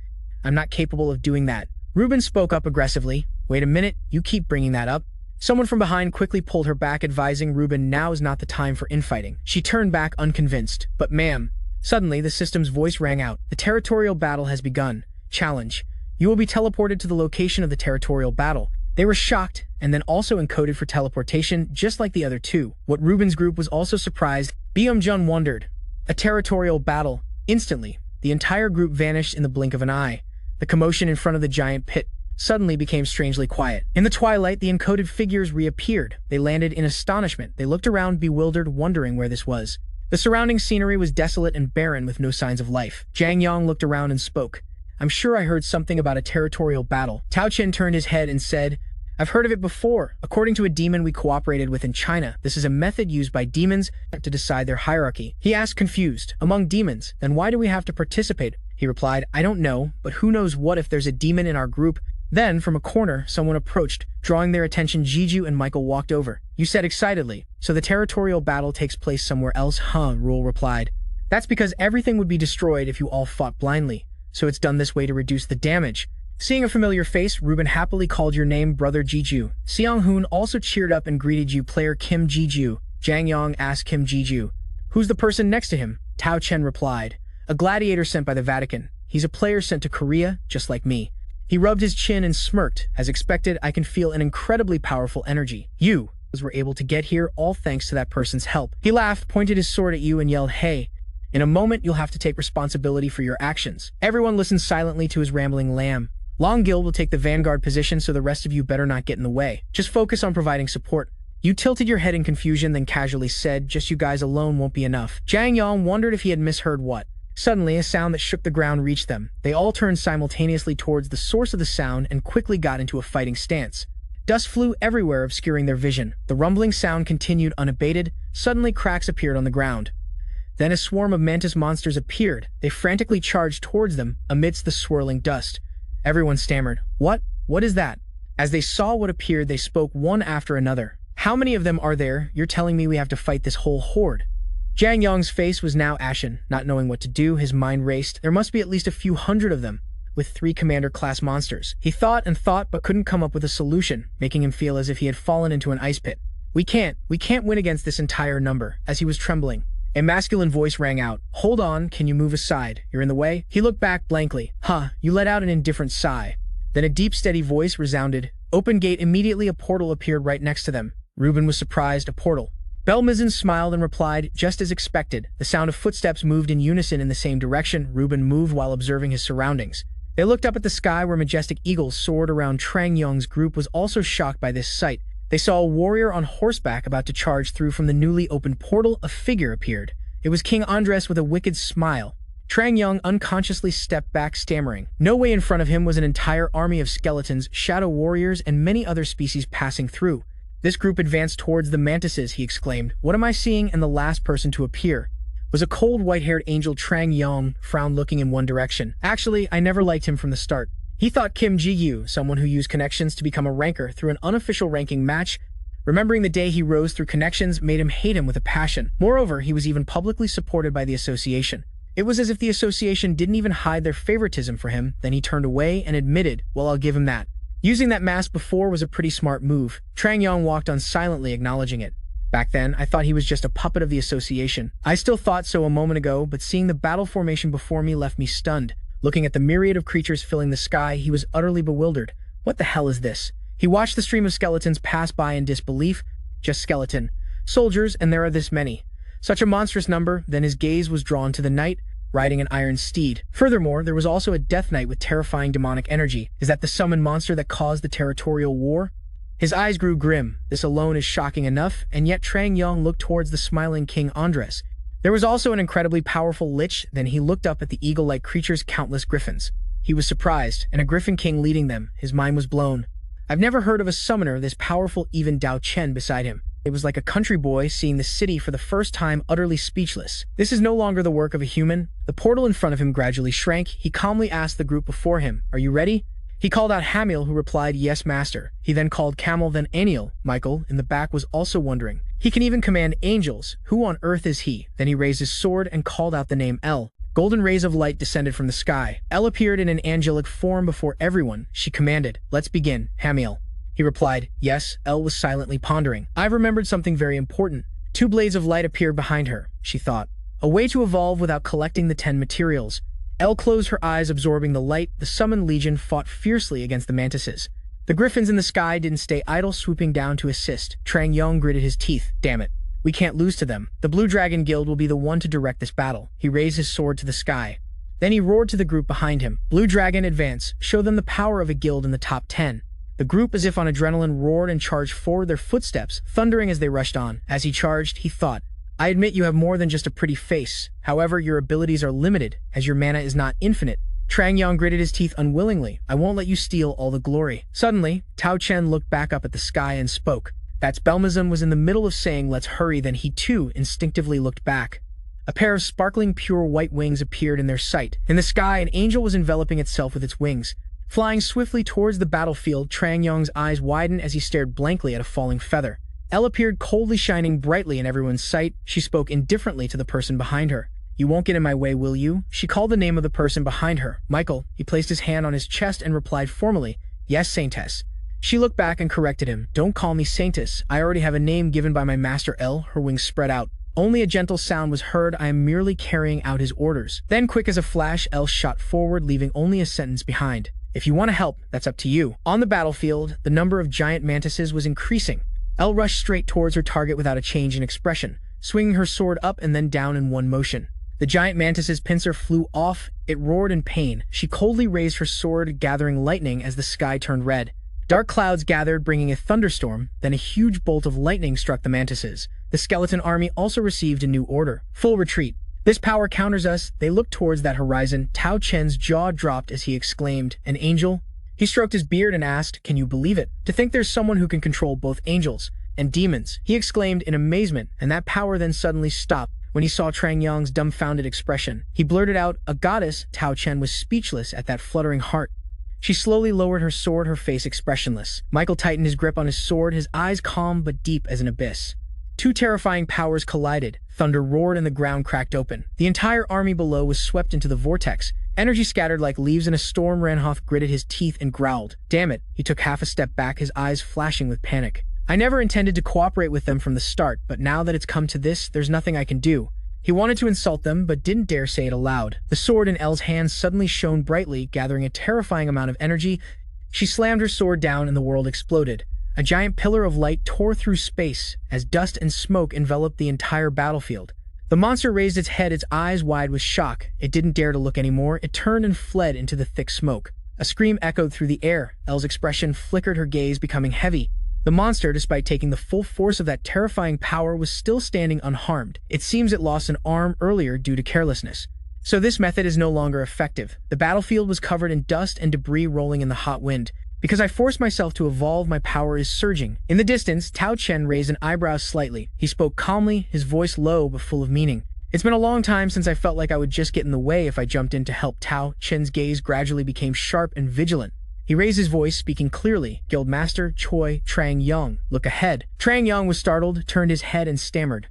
I'm not capable of doing that. Ruben spoke up aggressively. Wait a minute, you keep bringing that up. Someone from behind quickly pulled her back, advising Ruben now is not the time for infighting. She turned back unconvinced. But ma'am. Suddenly, the system's voice rang out. The territorial battle has begun. Challenge. You will be teleported to the location of the territorial battle. They were shocked, and then also encoded for teleportation, just like the other two. What Ruben's group was also surprised. Byam-jun wondered. A territorial battle. Instantly, the entire group vanished in the blink of an eye. The commotion in front of the giant pit suddenly became strangely quiet. In the twilight, the encoded figures reappeared. They landed in astonishment. They looked around, bewildered, wondering where this was. The surrounding scenery was desolate and barren with no signs of life. Jang Yong looked around and spoke. I'm sure I heard something about a territorial battle. Tao Chen turned his head and said, I've heard of it before. According to a demon we cooperated with in China, this is a method used by demons to decide their hierarchy. He asked, confused, among demons, then why do we have to participate? He replied, I don't know, but who knows what if there's a demon in our group. Then, from a corner, someone approached, drawing their attention. Jigu and Michael walked over. You said excitedly, so the territorial battle takes place somewhere else, huh? Rule replied. That's because everything would be destroyed if you all fought blindly, so it's done this way to reduce the damage. Seeing a familiar face, Ruben happily called your name, brother Jigu. Seong Hoon also cheered up and greeted you, player Kim Jiju. Jang Yong asked Kim Jiju, who's the person next to him? Tao Chen replied, a gladiator sent by the Vatican. He's a player sent to Korea, just like me. He rubbed his chin and smirked. As expected, I can feel an incredibly powerful energy. You, were able to get here all thanks to that person's help. He laughed, pointed his sword at you, and yelled, "Hey, in a moment you'll have to take responsibility for your actions." Everyone listened silently to his rambling lamb. Longill will take the vanguard position, so the rest of you better not get in the way. Just focus on providing support. You tilted your head in confusion, then casually said, "Just you guys alone won't be enough." Jiang Yang wondered if he had misheard what. Suddenly, a sound that shook the ground reached them. They all turned simultaneously towards the source of the sound and quickly got into a fighting stance. Dust flew everywhere, obscuring their vision. The rumbling sound continued unabated. Suddenly, cracks appeared on the ground. Then a swarm of mantis monsters appeared. They frantically charged towards them amidst the swirling dust. Everyone stammered, "What? What is that?" As they saw what appeared, they spoke one after another. "How many of them are there? You're telling me we have to fight this whole horde?" Jiang Yang's face was now ashen. Not knowing what to do, his mind raced. There must be at least a few hundred of them, with 3 commander-class monsters. He thought and thought, but couldn't come up with a solution, making him feel as if he had fallen into an ice pit. We can't win against this entire number." As he was trembling, a masculine voice rang out. "Hold on, can you move aside? You're in the way." He looked back blankly. You let out an indifferent sigh. Then a deep, steady voice resounded. "Open gate." Immediately a portal appeared right next to them. Reuben was surprised. A portal. Belmizan smiled and replied, "Just as expected." The sound of footsteps moved in unison in the same direction. Reuben moved while observing his surroundings. They looked up at the sky where majestic eagles soared around. Trang Yong's group was also shocked by this sight. They saw a warrior on horseback about to charge through from the newly opened portal. A figure appeared. It was King Andres with a wicked smile. Trang Yong unconsciously stepped back, stammering. No way. In front of him was an entire army of skeletons, shadow warriors, and many other species passing through. This group advanced towards the mantises, he exclaimed. "What am I seeing?" And the last person to appear was a cold, white-haired angel. Trang Yong frowned, looking in one direction. Actually, I never liked him from the start. He thought Kim Jigu, someone who used connections to become a ranker through an unofficial ranking match. Remembering the day he rose through connections made him hate him with a passion. Moreover, he was even publicly supported by the association. It was as if the association didn't even hide their favoritism for him. Then he turned away and admitted, "Well, I'll give him that. Using that mask before was a pretty smart move." Trang Yong walked on silently, acknowledging it. "Back then, I thought he was just a puppet of the association. I still thought so a moment ago, but seeing the battle formation before me left me stunned. Looking at the myriad of creatures filling the sky, he was utterly bewildered. What the hell is this?" He watched the stream of skeletons pass by in disbelief. Just skeleton. Soldiers, and there are this many. Such a monstrous number. Then his gaze was drawn to the knight, riding an iron steed. Furthermore, there was also a death knight with terrifying demonic energy. Is that the summoned monster that caused the territorial war? His eyes grew grim. This alone is shocking enough, and yet Trang Yong looked towards the smiling King Andres. There was also an incredibly powerful lich. Then he looked up at the eagle-like creatures, countless griffins. He was surprised, and a griffin king leading them. His mind was blown. I've never heard of a summoner this powerful, even Dao Chen beside him. It was like a country boy seeing the city for the first time, utterly speechless. This is no longer the work of a human. The portal in front of him gradually shrank. He calmly asked the group before him, "Are you ready?" He called out Hamiel, who replied, "Yes, master." He then called Camel, then Aniel. Michael, in the back, was also wondering. He can even command angels. Who on earth is he? Then he raised his sword and called out the name El. Golden rays of light descended from the sky. El appeared in an angelic form before everyone. She commanded, "Let's begin, Hamiel." He replied, "Yes." El was silently pondering. "I've remembered something very important." 2 blades of light appeared behind her, she thought. A way to evolve without collecting the 10 materials. El closed her eyes, absorbing the light. The summoned legion fought fiercely against the mantises. The griffins in the sky didn't stay idle, swooping down to assist. Trang Yong gritted his teeth. "Damn it. We can't lose to them. The Blue Dragon Guild will be the one to direct this battle." He raised his sword to the sky. Then he roared to the group behind him. "Blue Dragon, advance. Show them the power of a guild in the top 10. The group, as if on adrenaline, roared and charged forward, their footsteps thundering as they rushed on. As he charged, he thought, "I admit you have more than just a pretty face. However, your abilities are limited, as your mana is not infinite." Trang Yong gritted his teeth unwillingly. "I won't let you steal all the glory." Suddenly, Tao Chen looked back up at the sky and spoke. That's Belmizan was in the middle of saying, "Let's hurry," then he too instinctively looked back. A pair of sparkling pure white wings appeared in their sight. In the sky, an angel was enveloping itself with its wings. Flying swiftly towards the battlefield, Trang Yong's eyes widened as he stared blankly at a falling feather. Elle appeared coldly, shining brightly in everyone's sight. She spoke indifferently to the person behind her. "You won't get in my way, will you?" She called the name of the person behind her. "Michael." He placed his hand on his chest and replied formally, "Yes, Saintess." She looked back and corrected him. "Don't call me Saintess. I already have a name given by my master Elle." Her wings spread out. Only a gentle sound was heard. "I am merely carrying out his orders." Then, quick as a flash, Elle shot forward, leaving only a sentence behind. "If you want to help, that's up to you." On the battlefield, the number of giant mantises was increasing. Elle rushed straight towards her target without a change in expression, swinging her sword up and then down in one motion. The giant mantis's pincer flew off. It roared in pain. She coldly raised her sword, gathering lightning as the sky turned red. Dark clouds gathered, bringing a thunderstorm. Then a huge bolt of lightning struck the mantises. The skeleton army also received a new order: full retreat. This power counters us. They looked towards that horizon. Tao Chen's jaw dropped as he exclaimed, "An angel?" He stroked his beard and asked, "Can you believe it? To think there's someone who can control both angels and demons," he exclaimed in amazement, and that power then suddenly stopped when he saw Trang Yang's dumbfounded expression. He blurted out, "A goddess." Tao Chen was speechless at that fluttering heart. She slowly lowered her sword, her face expressionless. Michael tightened his grip on his sword, his eyes calm but deep as an abyss. Two terrifying powers collided. Thunder roared and the ground cracked open. The entire army below was swept into the vortex. Energy scattered like leaves in a storm. Ranhoff gritted his teeth and growled. "Damn it." He took half a step back, his eyes flashing with panic. "I never intended to cooperate with them from the start, but now that it's come to this, there's nothing I can do." He wanted to insult them, but didn't dare say it aloud. The sword in Elle's hand suddenly shone brightly, gathering a terrifying amount of energy. She slammed her sword down and the world exploded. A giant pillar of light tore through space as dust and smoke enveloped the entire battlefield. The monster raised its head, its eyes wide with shock. It didn't dare to look anymore. It turned and fled into the thick smoke. A scream echoed through the air. Elle's expression flickered, her gaze becoming heavy. The monster, despite taking the full force of that terrifying power, was still standing unharmed. It seems it lost an arm earlier due to carelessness. So this method is no longer effective. The battlefield was covered in dust and debris rolling in the hot wind. Because I forced myself to evolve, my power is surging. In the distance, Tao Chen raised an eyebrow slightly. He spoke calmly, his voice low but full of meaning. "It's been a long time since I felt like I would just get in the way if I jumped in to help." Tao Chen's gaze gradually became sharp and vigilant. He raised his voice, speaking clearly. "Guildmaster Choi Trang Yang, look ahead." Trang Yang was startled, turned his head and stammered,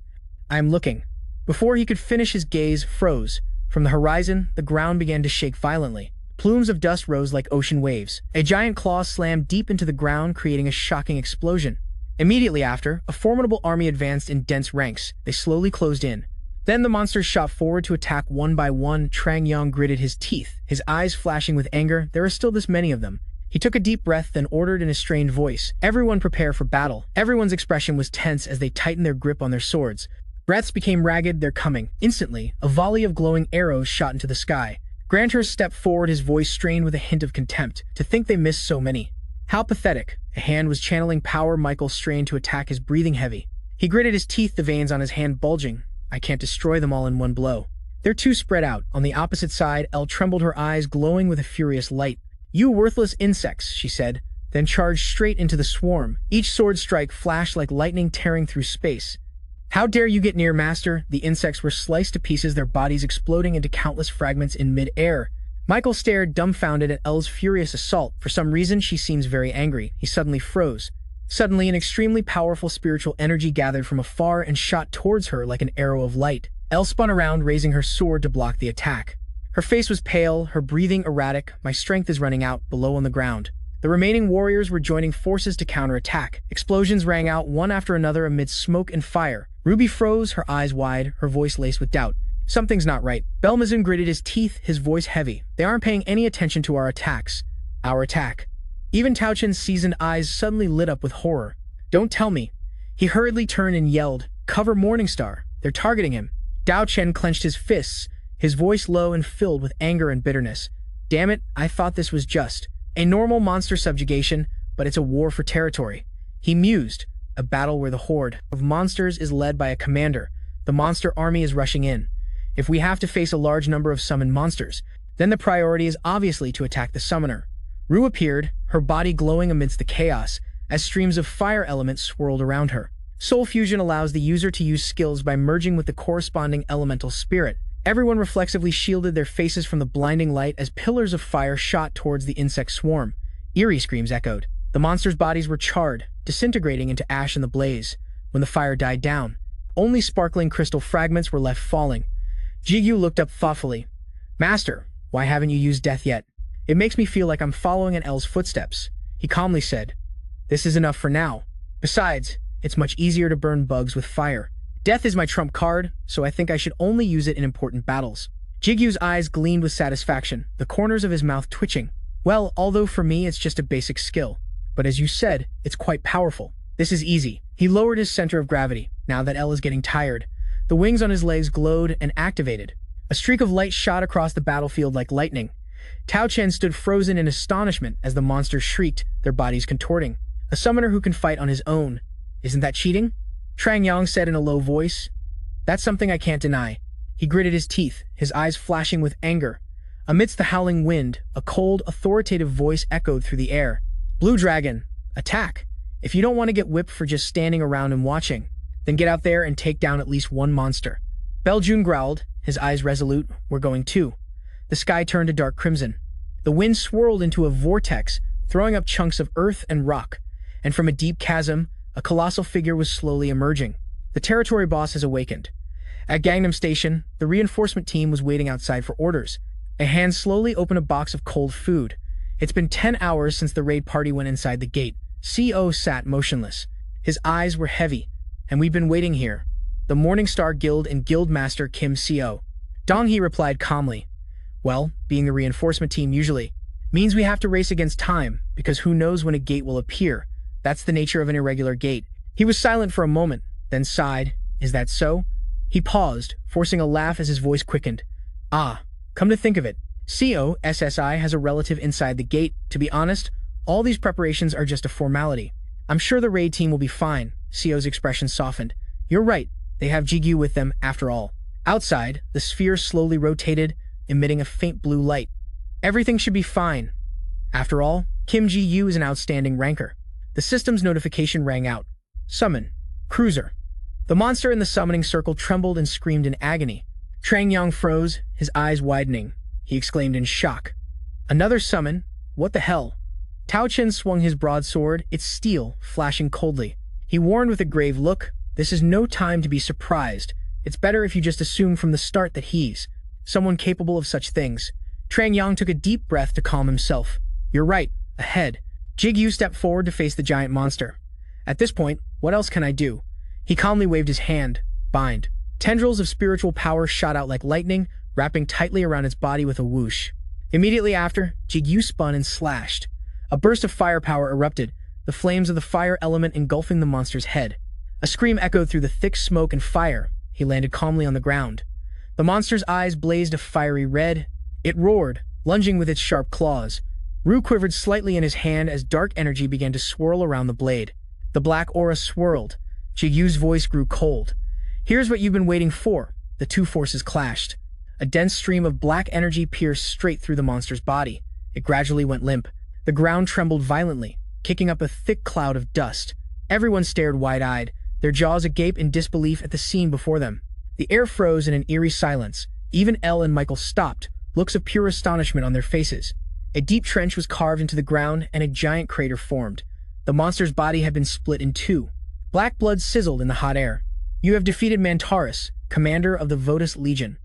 "I am looking." Before he could finish, his gaze froze. From the horizon, the ground began to shake violently. Plumes of dust rose like ocean waves. A giant claw slammed deep into the ground, creating a shocking explosion. Immediately after, a formidable army advanced in dense ranks. They slowly closed in. Then the monsters shot forward to attack one by one. Trang Yang gritted his teeth, his eyes flashing with anger. There are still this many of them. He took a deep breath, then ordered in a strained voice, "Everyone prepare for battle." Everyone's expression was tense as they tightened their grip on their swords. Breaths became ragged. "They're coming." Instantly, a volley of glowing arrows shot into the sky. Granthurst stepped forward, his voice strained with a hint of contempt. "To think they missed so many. How pathetic." A hand was channeling power. Michael strained to attack, his breathing heavy. He gritted his teeth, the veins on his hand bulging. "I can't destroy them all in one blow." They're too spread out. On the opposite side, Elle trembled, her eyes glowing with a furious light. "You worthless insects," she said, then charged straight into the swarm. Each sword strike flashed like lightning, tearing through space. "How dare you get near, Master?" The insects were sliced to pieces, their bodies exploding into countless fragments in mid-air. Michael stared dumbfounded at Elle's furious assault. For some reason, she seems very angry. He suddenly froze. Suddenly, an extremely powerful spiritual energy gathered from afar and shot towards her like an arrow of light. Elle spun around, raising her sword to block the attack. Her face was pale, her breathing erratic. "My strength is running out." Below on the ground, the remaining warriors were joining forces to counterattack. Explosions rang out one after another amidst smoke and fire. Ruby froze, her eyes wide, her voice laced with doubt. "Something's not right." Belmazin gritted his teeth, his voice heavy. "They aren't paying any attention to our attacks." "Our attack?" Even Tao Chen's seasoned eyes suddenly lit up with horror. "Don't tell me." He hurriedly turned and yelled, "Cover Morningstar. They're targeting him." Tao Chen clenched his fists, his voice low and filled with anger and bitterness. "Damn it, I thought this was just a normal monster subjugation, but it's a war for territory." He mused, "A battle where the horde of monsters is led by a commander. The monster army is rushing in. If we have to face a large number of summoned monsters, then the priority is obviously to attack the summoner." Rue appeared, her body glowing amidst the chaos, as streams of fire elements swirled around her. Soul fusion allows the user to use skills by merging with the corresponding elemental spirit. Everyone reflexively shielded their faces from the blinding light as pillars of fire shot towards the insect swarm. Eerie screams echoed. The monsters' bodies were charred, disintegrating into ash in the blaze. When the fire died down, only sparkling crystal fragments were left falling. Jigu looked up thoughtfully. "Master, why haven't you used death yet?" "It makes me feel like I'm following in Elle's footsteps," he calmly said. "This is enough for now. Besides, it's much easier to burn bugs with fire. Death is my trump card, so I think I should only use it in important battles." Jigu's eyes gleamed with satisfaction, the corners of his mouth twitching. "Well, although for me it's just a basic skill. But as you said, it's quite powerful. This is easy." He lowered his center of gravity, now that L is getting tired. The wings on his legs glowed and activated. A streak of light shot across the battlefield like lightning. Tao Chen stood frozen in astonishment as the monsters shrieked, their bodies contorting. A summoner who can fight on his own. Isn't that cheating? Trang Yang said in a low voice. That's something I can't deny. He gritted his teeth, his eyes flashing with anger. Amidst the howling wind, a cold, authoritative voice echoed through the air. Blue Dragon, attack! If you don't want to get whipped for just standing around and watching, then get out there and take down at least one monster. Beljun growled, his eyes resolute. We're going too. The sky turned a dark crimson. The wind swirled into a vortex, throwing up chunks of earth and rock, and from a deep chasm, a colossal figure was slowly emerging. The territory boss has awakened. At Gangnam Station, the reinforcement team was waiting outside for orders. A hand slowly opened a box of cold food. It's been 10 hours since the raid party went inside the gate. CO sat motionless. His eyes were heavy. And we've been waiting here. The Morning Star Guild and Guild Master Kim CO. Dong Hee replied calmly. Well, being the reinforcement team usually means we have to race against time, because who knows when a gate will appear. That's the nature of an irregular gate. He was silent for a moment, then sighed. Is that so? He paused, forcing a laugh as his voice quickened. Ah, come to think of it, COSSI has a relative inside the gate. To be honest, all these preparations are just a formality. I'm sure the raid team will be fine. CO's expression softened. You're right, they have Jigu with them after all. Outside, the sphere slowly rotated, emitting a faint blue light. Everything should be fine. After all, Kim Ji-yu is an outstanding ranker. The system's notification rang out. Summon. Cruiser. The monster in the summoning circle trembled and screamed in agony. Trang Yang froze, his eyes widening. He exclaimed in shock. Another summon? What the hell? Tao Chen swung his broadsword, its steel flashing coldly. He warned with a grave look, this is no time to be surprised. It's better if you just assume from the start that he's someone capable of such things. Trang Yang took a deep breath to calm himself. You're right, ahead. Jigu stepped forward to face the giant monster. At this point, what else can I do? He calmly waved his hand. Bind. Tendrils of spiritual power shot out like lightning, wrapping tightly around its body with a whoosh. Immediately after, Jigu spun and slashed. A burst of firepower erupted, the flames of the fire element engulfing the monster's head. A scream echoed through the thick smoke and fire. He landed calmly on the ground. The monster's eyes blazed a fiery red. It roared, lunging with its sharp claws. Rue quivered slightly in his hand as dark energy began to swirl around the blade. The black aura swirled. Jigu's voice grew cold. Here's what you've been waiting for. The two forces clashed. A dense stream of black energy pierced straight through the monster's body. It gradually went limp. The ground trembled violently, kicking up a thick cloud of dust. Everyone stared wide-eyed, their jaws agape in disbelief at the scene before them. The air froze in an eerie silence. Even Elle and Michael stopped, looks of pure astonishment on their faces. A deep trench was carved into the ground and a giant crater formed. The monster's body had been split in two. Black blood sizzled in the hot air. You have defeated Mantaurus, commander of the Votus Legion.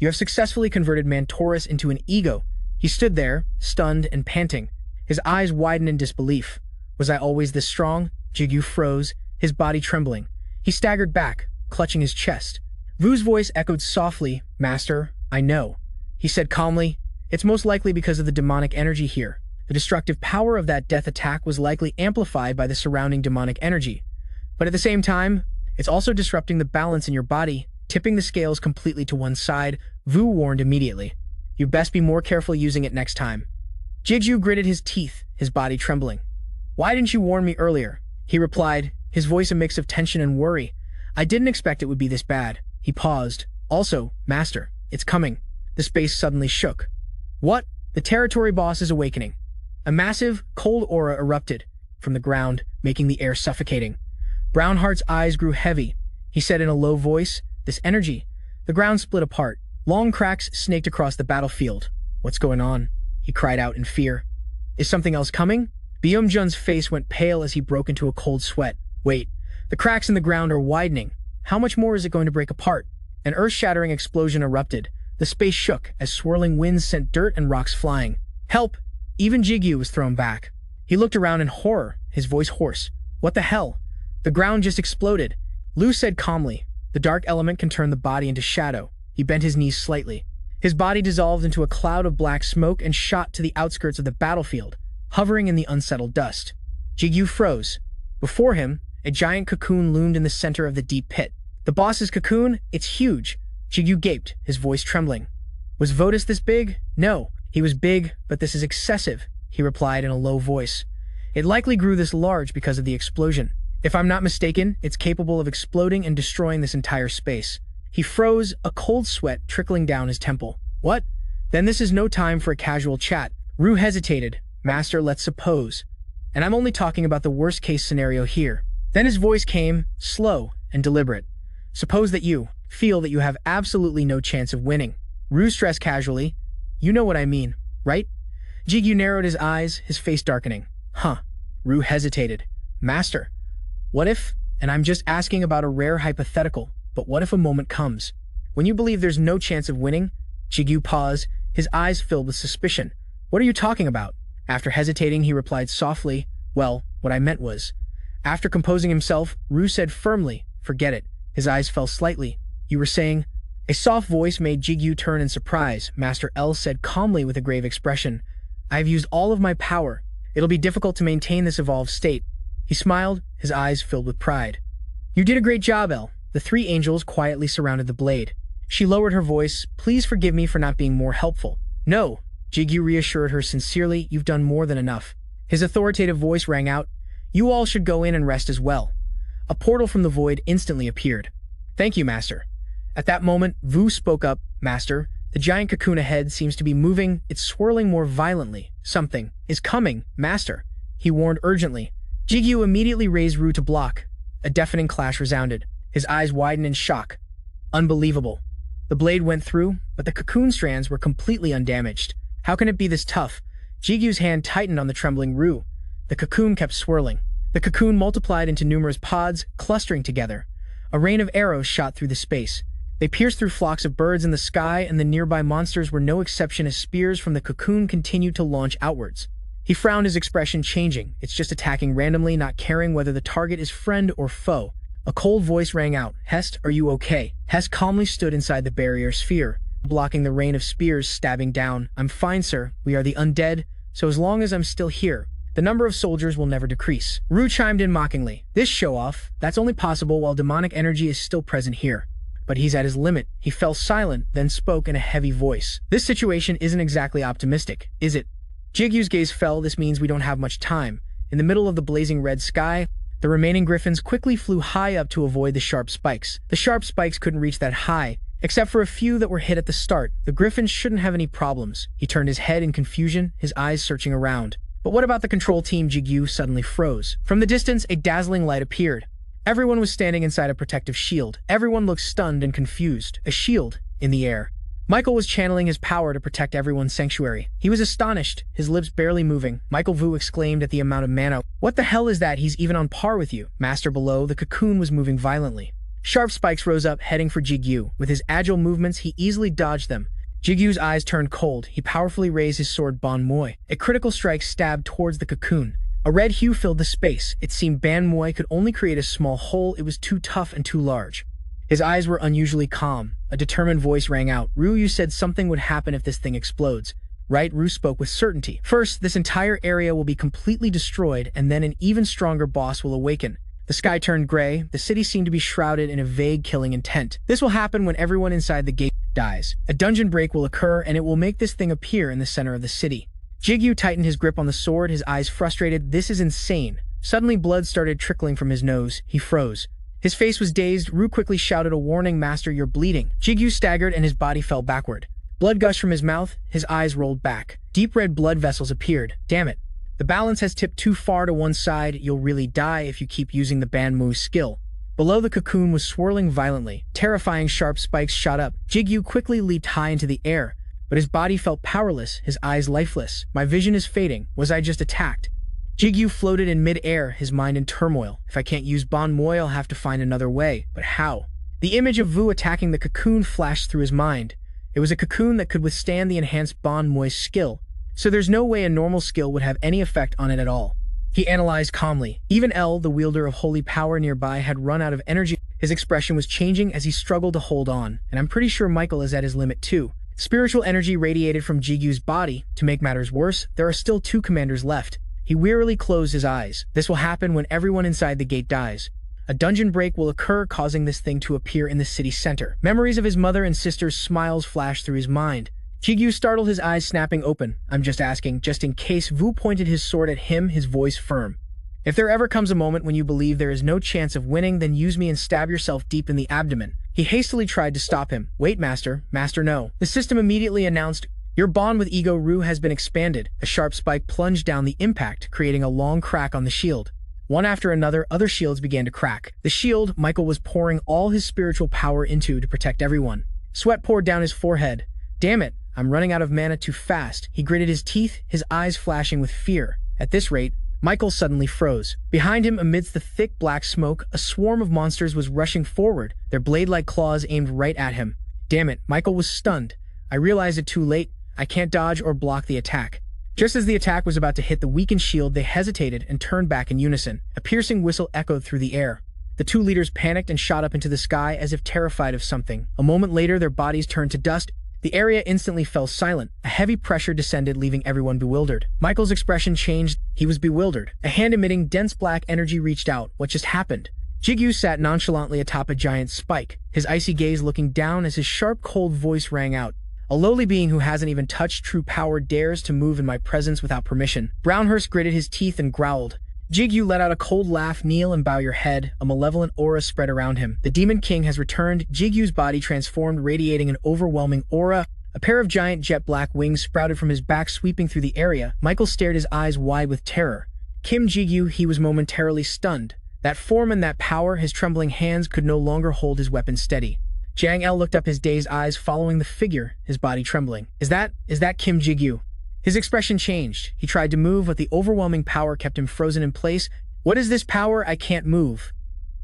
You have successfully converted Mantaurus into an ego. He stood there, stunned and panting. His eyes widened in disbelief. Was I always this strong? Jigu froze, his body trembling. He staggered back, clutching his chest. Vu's voice echoed softly, Master, I know. He said calmly, it's most likely because of the demonic energy here. The destructive power of that death attack was likely amplified by the surrounding demonic energy. But at the same time, it's also disrupting the balance in your body, tipping the scales completely to one side. Vu warned immediately. You best be more careful using it next time. Jigu gritted his teeth, his body trembling. Why didn't you warn me earlier? He replied, his voice a mix of tension and worry. I didn't expect it would be this bad. He paused. Also, Master, it's coming. The space suddenly shook. What? The territory boss is awakening. A massive, cold aura erupted from the ground, making the air suffocating. Brownheart's eyes grew heavy. He said in a low voice, this energy. The ground split apart. Long cracks snaked across the battlefield. What's going on? He cried out in fear. Is something else coming? Byung-jun's face went pale as he broke into a cold sweat. Wait, the cracks in the ground are widening. How much more is it going to break apart? An earth-shattering explosion erupted. The space shook as swirling winds sent dirt and rocks flying. Help! Even Jigu was thrown back. He looked around in horror, his voice hoarse. What the hell? The ground just exploded. Lu said calmly, the dark element can turn the body into shadow. He bent his knees slightly. His body dissolved into a cloud of black smoke and shot to the outskirts of the battlefield, hovering in the unsettled dust. Jigu froze. Before him, A giant cocoon loomed in the center of the deep pit. The boss's cocoon? It's huge. Jigu gaped, his voice trembling. Was Votus this big? No, he was big, but this is excessive, he replied in a low voice. It likely grew this large because of the explosion. If I'm not mistaken, it's capable of exploding and destroying this entire space. He froze, a cold sweat trickling down his temple. What? Then this is no time for a casual chat. Rue hesitated. Master, let's suppose. And I'm only talking about the worst-case scenario here. Then his voice came, slow and deliberate. Suppose that you feel that you have absolutely no chance of winning. Rue stressed casually. You know what I mean, right? Jigu narrowed his eyes, his face darkening. Huh. Rue hesitated. Master, what if, and I'm just asking about a rare hypothetical, but what if a moment comes? When you believe there's no chance of winning? Jigu paused, his eyes filled with suspicion. What are you talking about? After hesitating, he replied softly, well, what I meant was. After composing himself, Rue said firmly, forget it. His eyes fell slightly. You were saying? A soft voice made Jigu turn in surprise. Master L said calmly with a grave expression, I have used all of my power. It'll be difficult to maintain this evolved state. He smiled, his eyes filled with pride. You did a great job, L. The three angels quietly surrounded the blade. She lowered her voice. Please forgive me for not being more helpful. No, Jigu reassured her sincerely, you've done more than enough. His authoritative voice rang out. You all should go in and rest as well. A portal from the void instantly appeared. Thank you, Master. At that moment, Vu spoke up. Master, the giant cocoon ahead seems to be moving. It's swirling more violently. Something is coming, Master, he warned urgently. Jigu immediately raised Rue to block. A deafening clash resounded. His eyes widened in shock. Unbelievable. The blade went through, but the cocoon strands were completely undamaged. How can it be this tough? Jigu's hand tightened on the trembling Rue. The cocoon kept swirling. The cocoon multiplied into numerous pods, clustering together. A rain of arrows shot through the space. They pierced through flocks of birds in the sky, and the nearby monsters were no exception as spears from the cocoon continued to launch outwards. He frowned, his expression changing. It's just attacking randomly, not caring whether the target is friend or foe. A cold voice rang out. Hest, are you okay? Hest calmly stood inside the barrier sphere, blocking the rain of spears stabbing down. I'm fine, sir. We are the undead, so as long as I'm still here, the number of soldiers will never decrease. Rue chimed in mockingly. This show-off, that's only possible while demonic energy is still present here. But he's at his limit. He fell silent, then spoke in a heavy voice. This situation isn't exactly optimistic, is it? Jigu's gaze fell. This means we don't have much time. In the middle of the blazing red sky, the remaining griffins quickly flew high up to avoid the sharp spikes. The sharp spikes couldn't reach that high, except for a few that were hit at the start. The griffins shouldn't have any problems. He turned his head in confusion, his eyes searching around. But what about the control team? Jigu suddenly froze. From the distance, a dazzling light appeared. Everyone was standing inside a protective shield. Everyone looked stunned and confused. A shield in the air. Michael was channeling his power to protect everyone's sanctuary. He was astonished, his lips barely moving. Michael Vu exclaimed at the amount of mana. What the hell is that? He's even on par with you. Master, below, the cocoon was moving violently. Sharp spikes rose up, heading for Jigu. With his agile movements, he easily dodged them. Jigu's eyes turned cold. He powerfully raised his sword Ban Moi. A critical strike stabbed towards the cocoon. A red hue filled the space. It seemed Ban Moi could only create a small hole. It was too tough and too large. His eyes were unusually calm. A determined voice rang out. Rue, you said something would happen if this thing explodes. Right? Rue spoke with certainty. First, this entire area will be completely destroyed, and then an even stronger boss will awaken. The sky turned gray. The city seemed to be shrouded in a vague killing intent. This will happen when everyone inside the gate dies. A dungeon break will occur, and it will make this thing appear in the center of the city. Jigu tightened his grip on the sword, his eyes frustrated. This is insane. Suddenly, blood started trickling from his nose. He froze. His face was dazed. Rue quickly shouted a warning. Master, you're bleeding. Jigu staggered, and his body fell backward. Blood gushed from his mouth. His eyes rolled back. Deep red blood vessels appeared. Damn it. The balance has tipped too far to one side. You'll really die if you keep using the Ban Moi skill. Below, the cocoon was swirling violently. Terrifying sharp spikes shot up. Jigu quickly leaped high into the air, but his body felt powerless, his eyes lifeless. My vision is fading. Was I just attacked? Jigu floated in mid-air, his mind in turmoil. If I can't use Ban Moi, I'll have to find another way. But how? The image of Vu attacking the cocoon flashed through his mind. It was a cocoon that could withstand the enhanced Ban Moi skill, so there's no way a normal skill would have any effect on it at all. He analyzed calmly. Even L, the wielder of holy power nearby, had run out of energy. His expression was changing as he struggled to hold on, and I'm pretty sure Michael is at his limit too. Spiritual energy radiated from Jigu's body. To make matters worse, there are still two commanders left. He wearily closed his eyes. This will happen when everyone inside the gate dies. A dungeon break will occur, causing this thing to appear in the city center. Memories of his mother and sister's smiles flashed through his mind. Jigu startled, his eyes snapping open. I'm just asking, just in case. Vu pointed his sword at him, his voice firm. If there ever comes a moment when you believe there is no chance of winning, then use me and stab yourself deep in the abdomen. He hastily tried to stop him. Wait, Master. Master, no. The system immediately announced, your bond with Ego Ru has been expanded. A sharp spike plunged down the impact, creating a long crack on the shield. One after another, other shields began to crack. The shield Michael was pouring all his spiritual power into to protect everyone. Sweat poured down his forehead. Damn it, I'm running out of mana too fast. He gritted his teeth, his eyes flashing with fear. At this rate, Michael suddenly froze. Behind him, amidst the thick black smoke, a swarm of monsters was rushing forward, their blade-like claws aimed right at him. Damn it, Michael was stunned. I realized it too late. I can't dodge or block the attack. Just as the attack was about to hit the weakened shield, they hesitated and turned back in unison. A piercing whistle echoed through the air. The two leaders panicked and shot up into the sky as if terrified of something. A moment later, their bodies turned to dust. The area instantly fell silent. A heavy pressure descended, leaving everyone bewildered. Michael's expression changed. He was bewildered. A hand emitting dense black energy reached out. What just happened? Jigu sat nonchalantly atop a giant spike, his icy gaze looking down as his sharp, cold voice rang out. A lowly being who hasn't even touched true power dares to move in my presence without permission. Brownhurst gritted his teeth and growled. Jigu let out a cold laugh. Kneel and bow your head. A malevolent aura spread around him. The Demon King has returned. Jigu's body transformed, radiating an overwhelming aura. A pair of giant jet black wings sprouted from his back, sweeping through the area. Michael stared, his eyes wide with terror. Kim Jigu, he was momentarily stunned. That form and that power, his trembling hands could no longer hold his weapon steady. Jang El looked up, his dazed eyes following the figure, his body trembling. Is that Kim Jigu? His expression changed. He tried to move, but the overwhelming power kept him frozen in place. What is this power? I can't move.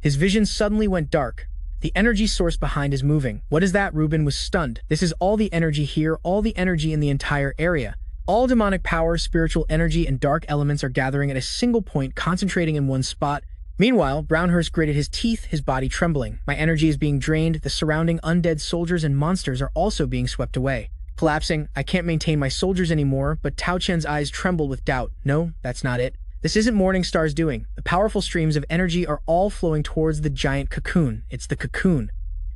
His vision suddenly went dark. The energy source behind is moving. What is that? Ruben was stunned. This is all the energy here, all the energy in the entire area. All demonic power, spiritual energy, and dark elements are gathering at a single point, concentrating in one spot. Meanwhile, Brownhurst gritted his teeth, his body trembling. My energy is being drained. The surrounding undead soldiers and monsters are also being swept away. Collapsing, I can't maintain my soldiers anymore, but Tao Chen's eyes trembled with doubt. No, that's not it. This isn't Morningstar's doing. The powerful streams of energy are all flowing towards the giant cocoon. It's the cocoon.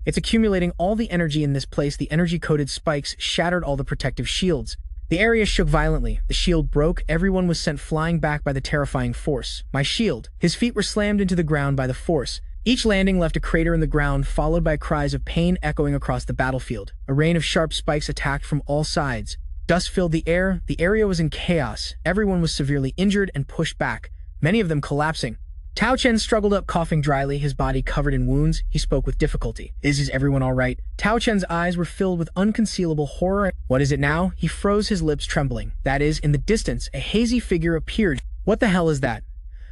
It's accumulating all the energy in this place. The energy-coated spikes shattered all the protective shields. The area shook violently. The shield broke. Everyone was sent flying back by the terrifying force. My shield. His feet were slammed into the ground by the force. Each landing left a crater in the ground, followed by cries of pain echoing across the battlefield. A rain of sharp spikes attacked from all sides. Dust filled the air. The area was in chaos. Everyone was severely injured and pushed back, many of them collapsing. Tao Chen struggled up, coughing dryly, his body covered in wounds. He spoke with difficulty. Is everyone all right? Tao Chen's eyes were filled with unconcealable horror. What is it now? He froze, his lips trembling. That is, in the distance, a hazy figure appeared. What the hell is that?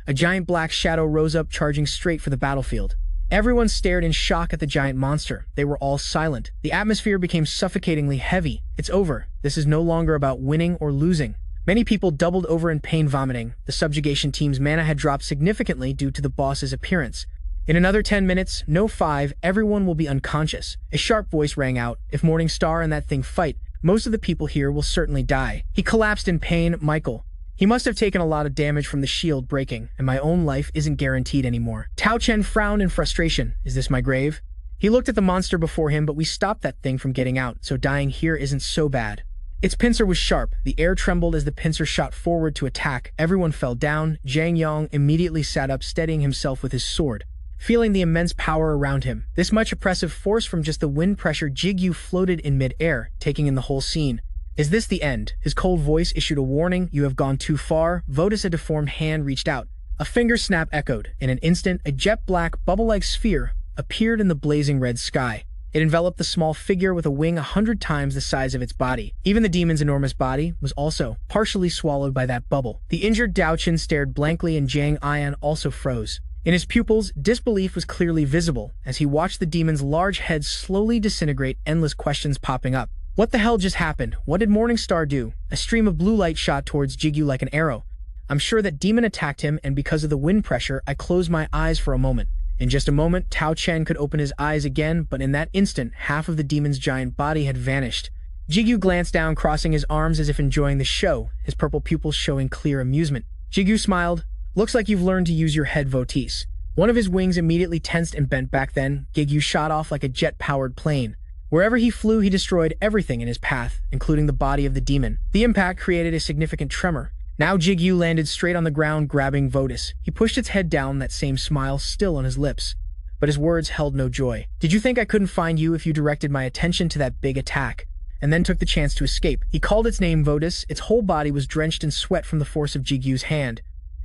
A giant black shadow rose up, charging straight for the battlefield. Everyone stared in shock at the giant monster. They were all silent. The atmosphere became suffocatingly heavy. It's over. This is no longer about winning or losing. Many people doubled over in pain, vomiting. The subjugation team's mana had dropped significantly due to the boss's appearance. In another 10 minutes, no 5, everyone will be unconscious. A sharp voice rang out. If Morningstar and that thing fight, most of the people here will certainly die. He collapsed in pain. Michael. He must have taken a lot of damage from the shield breaking, and my own life isn't guaranteed anymore. Tao Chen frowned in frustration. Is this my grave? He looked at the monster before him, but we stopped that thing from getting out, so dying here isn't so bad. Its pincer was sharp. The air trembled as the pincer shot forward to attack. Everyone fell down. Zhang Yang immediately sat up, steadying himself with his sword, feeling the immense power around him. This much oppressive force from just the wind pressure. Jigu floated in mid-air, taking in the whole scene. Is this the end? His cold voice issued a warning. You have gone too far. Votus, a deformed hand, reached out. A finger snap echoed. In an instant, a jet-black, bubble-like sphere appeared in the blazing red sky. It enveloped the small figure with a wing 100 times the size of its body. Even the demon's enormous body was also partially swallowed by that bubble. The injured Dao Chen stared blankly, and Zhang Yan also froze. In his pupils, disbelief was clearly visible as he watched the demon's large head slowly disintegrate, endless questions popping up. What the hell just happened? What did Morningstar do? A stream of blue light shot towards Jigu like an arrow. I'm sure that demon attacked him, and because of the wind pressure, I closed my eyes for a moment. In just a moment, Tao Chen could open his eyes again, but in that instant, half of the demon's giant body had vanished. Jigu glanced down, crossing his arms as if enjoying the show, his purple pupils showing clear amusement. Jigu smiled. Looks like you've learned to use your head, Votis. One of his wings immediately tensed and bent back. Then Jigu shot off like a jet-powered plane. Wherever he flew, he destroyed everything in his path, including the body of the demon. The impact created a significant tremor. Now Jigu landed straight on the ground, grabbing Votis. He pushed its head down, that same smile still on his lips. But his words held no joy. Did you think I couldn't find you if you directed my attention to that big attack? And then took the chance to escape. He called its name Votis. Its whole body was drenched in sweat from the force of Jigu's hand.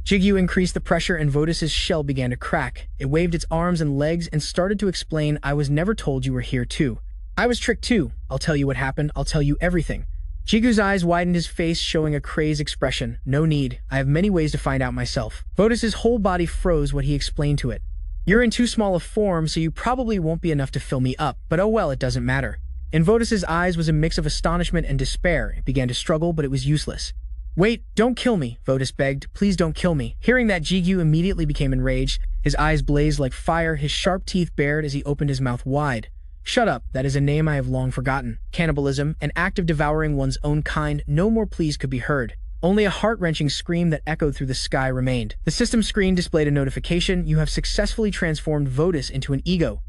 Jigu increased the pressure and Votis's shell began to crack. It waved its arms and legs and started to explain, I was never told you were here too. I was tricked too. I'll tell you what happened. I'll tell you everything. Jigu's eyes widened, his face showing a crazed expression. No need. I have many ways to find out myself. Votis's whole body froze what he explained to it. You're in too small a form, so you probably won't be enough to fill me up, but oh well, it doesn't matter. In Votis's eyes was a mix of astonishment and despair. It began to struggle, but it was useless. Wait, don't kill me, Votis begged. Please don't kill me. Hearing that, Jigu immediately became enraged. His eyes blazed like fire, his sharp teeth bared as he opened his mouth wide. Shut up, that is a name I have long forgotten. Cannibalism, an act of devouring one's own kind, no more pleas could be heard. Only a heart-wrenching scream that echoed through the sky remained. The system screen displayed a notification. You have successfully transformed Votis into an ego.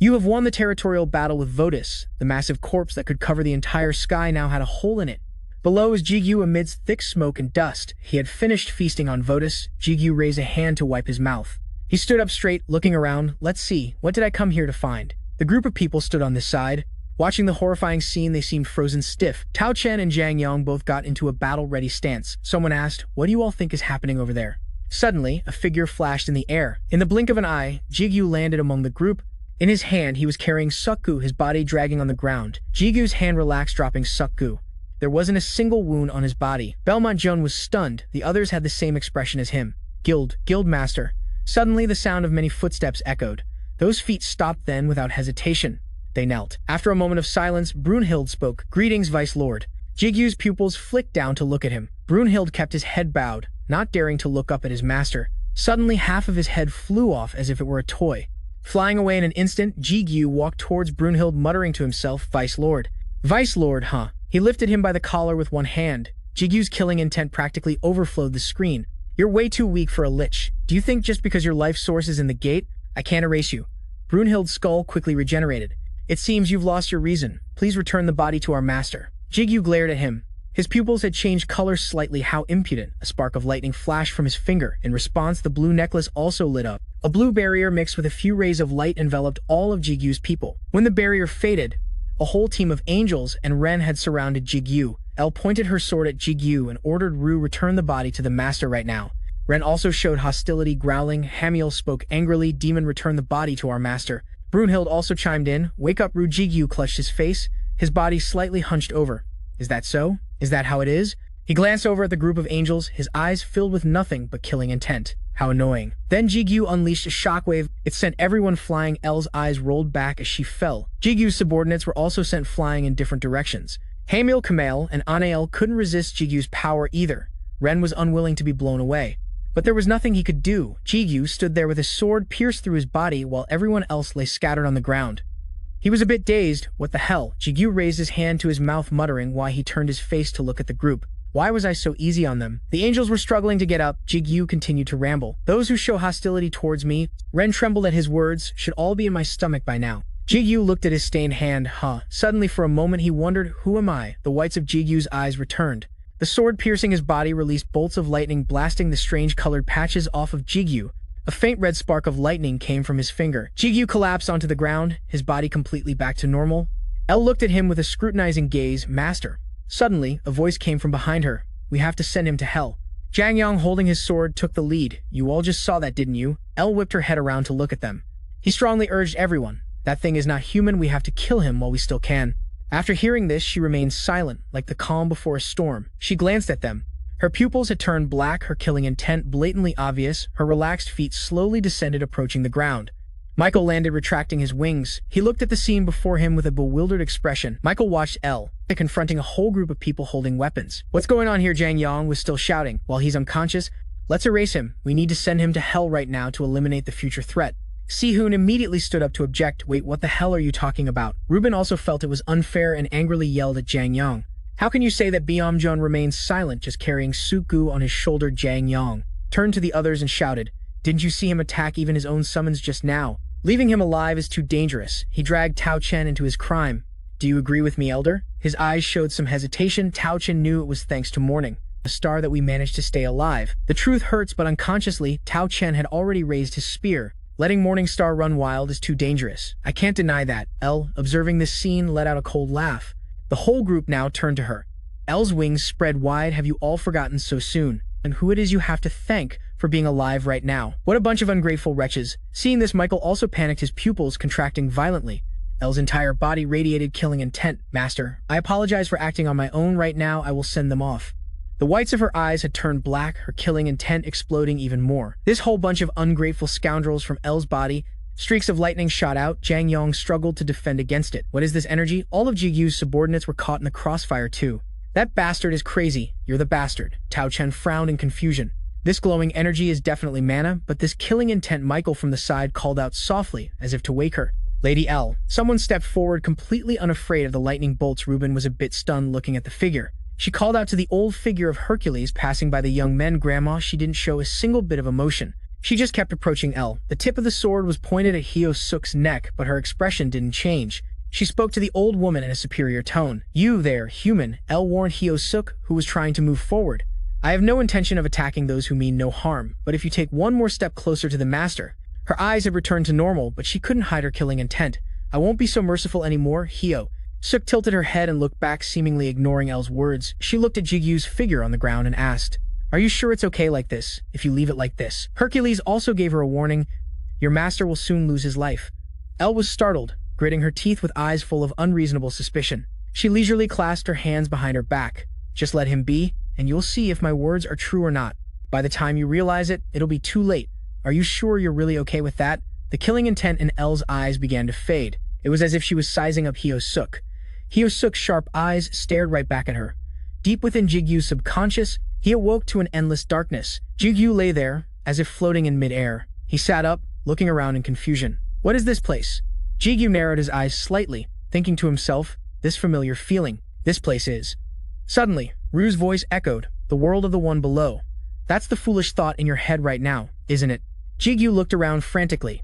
You have won the territorial battle with Votis. The massive corpse that could cover the entire sky now had a hole in it. Below was Jigu amidst thick smoke and dust. He had finished feasting on Votis. Jigu raised a hand to wipe his mouth. He stood up straight, looking around. Let's see, what did I come here to find? The group of people stood on this side. Watching the horrifying scene, they seemed frozen stiff. Tao Chen and Zhang Yang both got into a battle-ready stance. Someone asked, what do you all think is happening over there? Suddenly, a figure flashed in the air. In the blink of an eye, Jigu landed among the group. In his hand, he was carrying Sukgu, his body dragging on the ground. Jigu's hand relaxed, dropping Sukgu. There wasn't a single wound on his body. Belmont Joan was stunned. The others had the same expression as him. Guild Master. Suddenly, the sound of many footsteps echoed. Those feet stopped then without hesitation. They knelt. After a moment of silence, Brunhild spoke. Greetings, Vice Lord. Jigu's pupils flicked down to look at him. Brunhild kept his head bowed, not daring to look up at his master. Suddenly, half of his head flew off as if it were a toy. Flying away in an instant, Jigu walked towards Brunhild, muttering to himself, Vice Lord. Vice Lord, huh? He lifted him by the collar with one hand. Jigu's killing intent practically overflowed the screen. You're way too weak for a lich. Do you think just because your life source is in the gate, I can't erase you? Brunhild's skull quickly regenerated. It seems you've lost your reason. Please return the body to our master. Jigu glared at him. His pupils had changed color slightly. How impudent. A spark of lightning flashed from his finger. In response, the blue necklace also lit up. A blue barrier mixed with a few rays of light enveloped all of Jigu's people. When the barrier faded, a whole team of angels and Ren had surrounded Jigu. Elle pointed her sword at Jigu and ordered Ru return the body to the master right now. Ren also showed hostility, growling. Hamiel spoke angrily. Demon, return the body to our master. Brunhild also chimed in. Wake up, Ru. Jigu clutched his face, his body slightly hunched over. Is that so? Is that how it is? He glanced over at the group of angels, his eyes filled with nothing but killing intent. How annoying. Then Jigu unleashed a shockwave. It sent everyone flying. Elle's eyes rolled back as she fell. Jigu's subordinates were also sent flying in different directions. Hamiel, Kamel, and Anael couldn't resist Jigu's power either. Ren was unwilling to be blown away. But there was nothing he could do. Jigu stood there with his sword pierced through his body while everyone else lay scattered on the ground. He was a bit dazed. What the hell? Jigu raised his hand to his mouth, muttering while he turned his face to look at the group. Why was I so easy on them? The angels were struggling to get up. Jigu continued to ramble. Those who show hostility towards me, Ren trembled at his words, should all be in my stomach by now. Jigu looked at his stained hand. Suddenly for a moment he wondered, who am I? The whites of Jigu's eyes returned. The sword piercing his body released bolts of lightning, blasting the strange colored patches off of Jigu. A faint red spark of lightning came from his finger. Jigu collapsed onto the ground, his body completely back to normal. Elle looked at him with a scrutinizing gaze. Master. Suddenly, a voice came from behind her. We have to send him to hell. Zhang Yang, holding his sword, took the lead. You all just saw that, didn't you? Elle whipped her head around to look at them. He strongly urged everyone. That thing is not human. We have to kill him while we still can. After hearing this, she remained silent, like the calm before a storm. She glanced at them. Her pupils had turned black, her killing intent blatantly obvious. Her relaxed feet slowly descended, approaching the ground. Michael landed, retracting his wings. He looked at the scene before him with a bewildered expression. Michael watched Elle, confronting a whole group of people holding weapons. What's going on here? Zhang Yang was still shouting. While he's unconscious, let's erase him. We need to send him to hell right now to eliminate the future threat. Si-hoon immediately stood up to object. Wait, what the hell are you talking about? Ruben also felt it was unfair and angrily yelled at Zhang Yang. How can you say that Byung-jun remains silent, just carrying Suku on his shoulder? Jang Yong turned to the others and shouted, "Didn't you see him attack even his own summons just now? Leaving him alive is too dangerous. He dragged Tao Chen into his crime. Do you agree with me, Elder?" His eyes showed some hesitation. Tao Chen knew it was thanks to Morning, a star, that we managed to stay alive. The truth hurts, but unconsciously, Tao Chen had already raised his spear. Letting Morning Star run wild is too dangerous. I can't deny that. Elle, observing this scene, let out a cold laugh. The whole group now turned to her. Elle's wings spread wide. Have you all forgotten so soon? And who it is you have to thank for being alive right now? What a bunch of ungrateful wretches. Seeing this, Michael also panicked, his pupils contracting violently. Elle's entire body radiated killing intent. "Master, I apologize for acting on my own. Right now, I will send them off." The whites of her eyes had turned black, her killing intent exploding even more. This whole bunch of ungrateful scoundrels. From Elle's body, streaks of lightning shot out. Jang Yong struggled to defend against it. What is this energy? All of Jigu's subordinates were caught in the crossfire too. "That bastard is crazy. You're the bastard." Tao Chen frowned in confusion. "This glowing energy is definitely mana, but this killing intent." Michael from the side called out softly, as if to wake her. "Lady L." Someone stepped forward, completely unafraid of the lightning bolts. Reuben was a bit stunned looking at the figure. She called out to the old figure of Hercules passing by the young men. "Grandma." She didn't show a single bit of emotion. She just kept approaching Elle. The tip of the sword was pointed at Hyo Suk's neck, but her expression didn't change. She spoke to the old woman in a superior tone. "You there, human," Elle warned Hyo Suk, who was trying to move forward. "I have no intention of attacking those who mean no harm, but if you take one more step closer to the master." Her eyes had returned to normal, but she couldn't hide her killing intent. "I won't be so merciful anymore." Hyo Suk tilted her head and looked back, seemingly ignoring Elle's words. She looked at Jigu's figure on the ground and asked, "Are you sure it's okay like this, if you leave it like this?" Hercules also gave her a warning. "Your master will soon lose his life." Elle was startled, gritting her teeth with eyes full of unreasonable suspicion. She leisurely clasped her hands behind her back. "Just let him be, and you'll see if my words are true or not. By the time you realize it, it'll be too late. Are you sure you're really okay with that?" The killing intent in Elle's eyes began to fade. It was as if she was sizing up Hyo Suk. Hyo Suk's sharp eyes stared right back at her. Deep within Jigu's subconscious, he awoke to an endless darkness. Jigu lay there, as if floating in mid-air. He sat up, looking around in confusion. "What is this place?" Jigu narrowed his eyes slightly, thinking to himself, "This familiar feeling. This place is." Suddenly, Rue's voice echoed, "The world of the one below." "That's the foolish thought in your head right now, isn't it?" Jigu looked around frantically.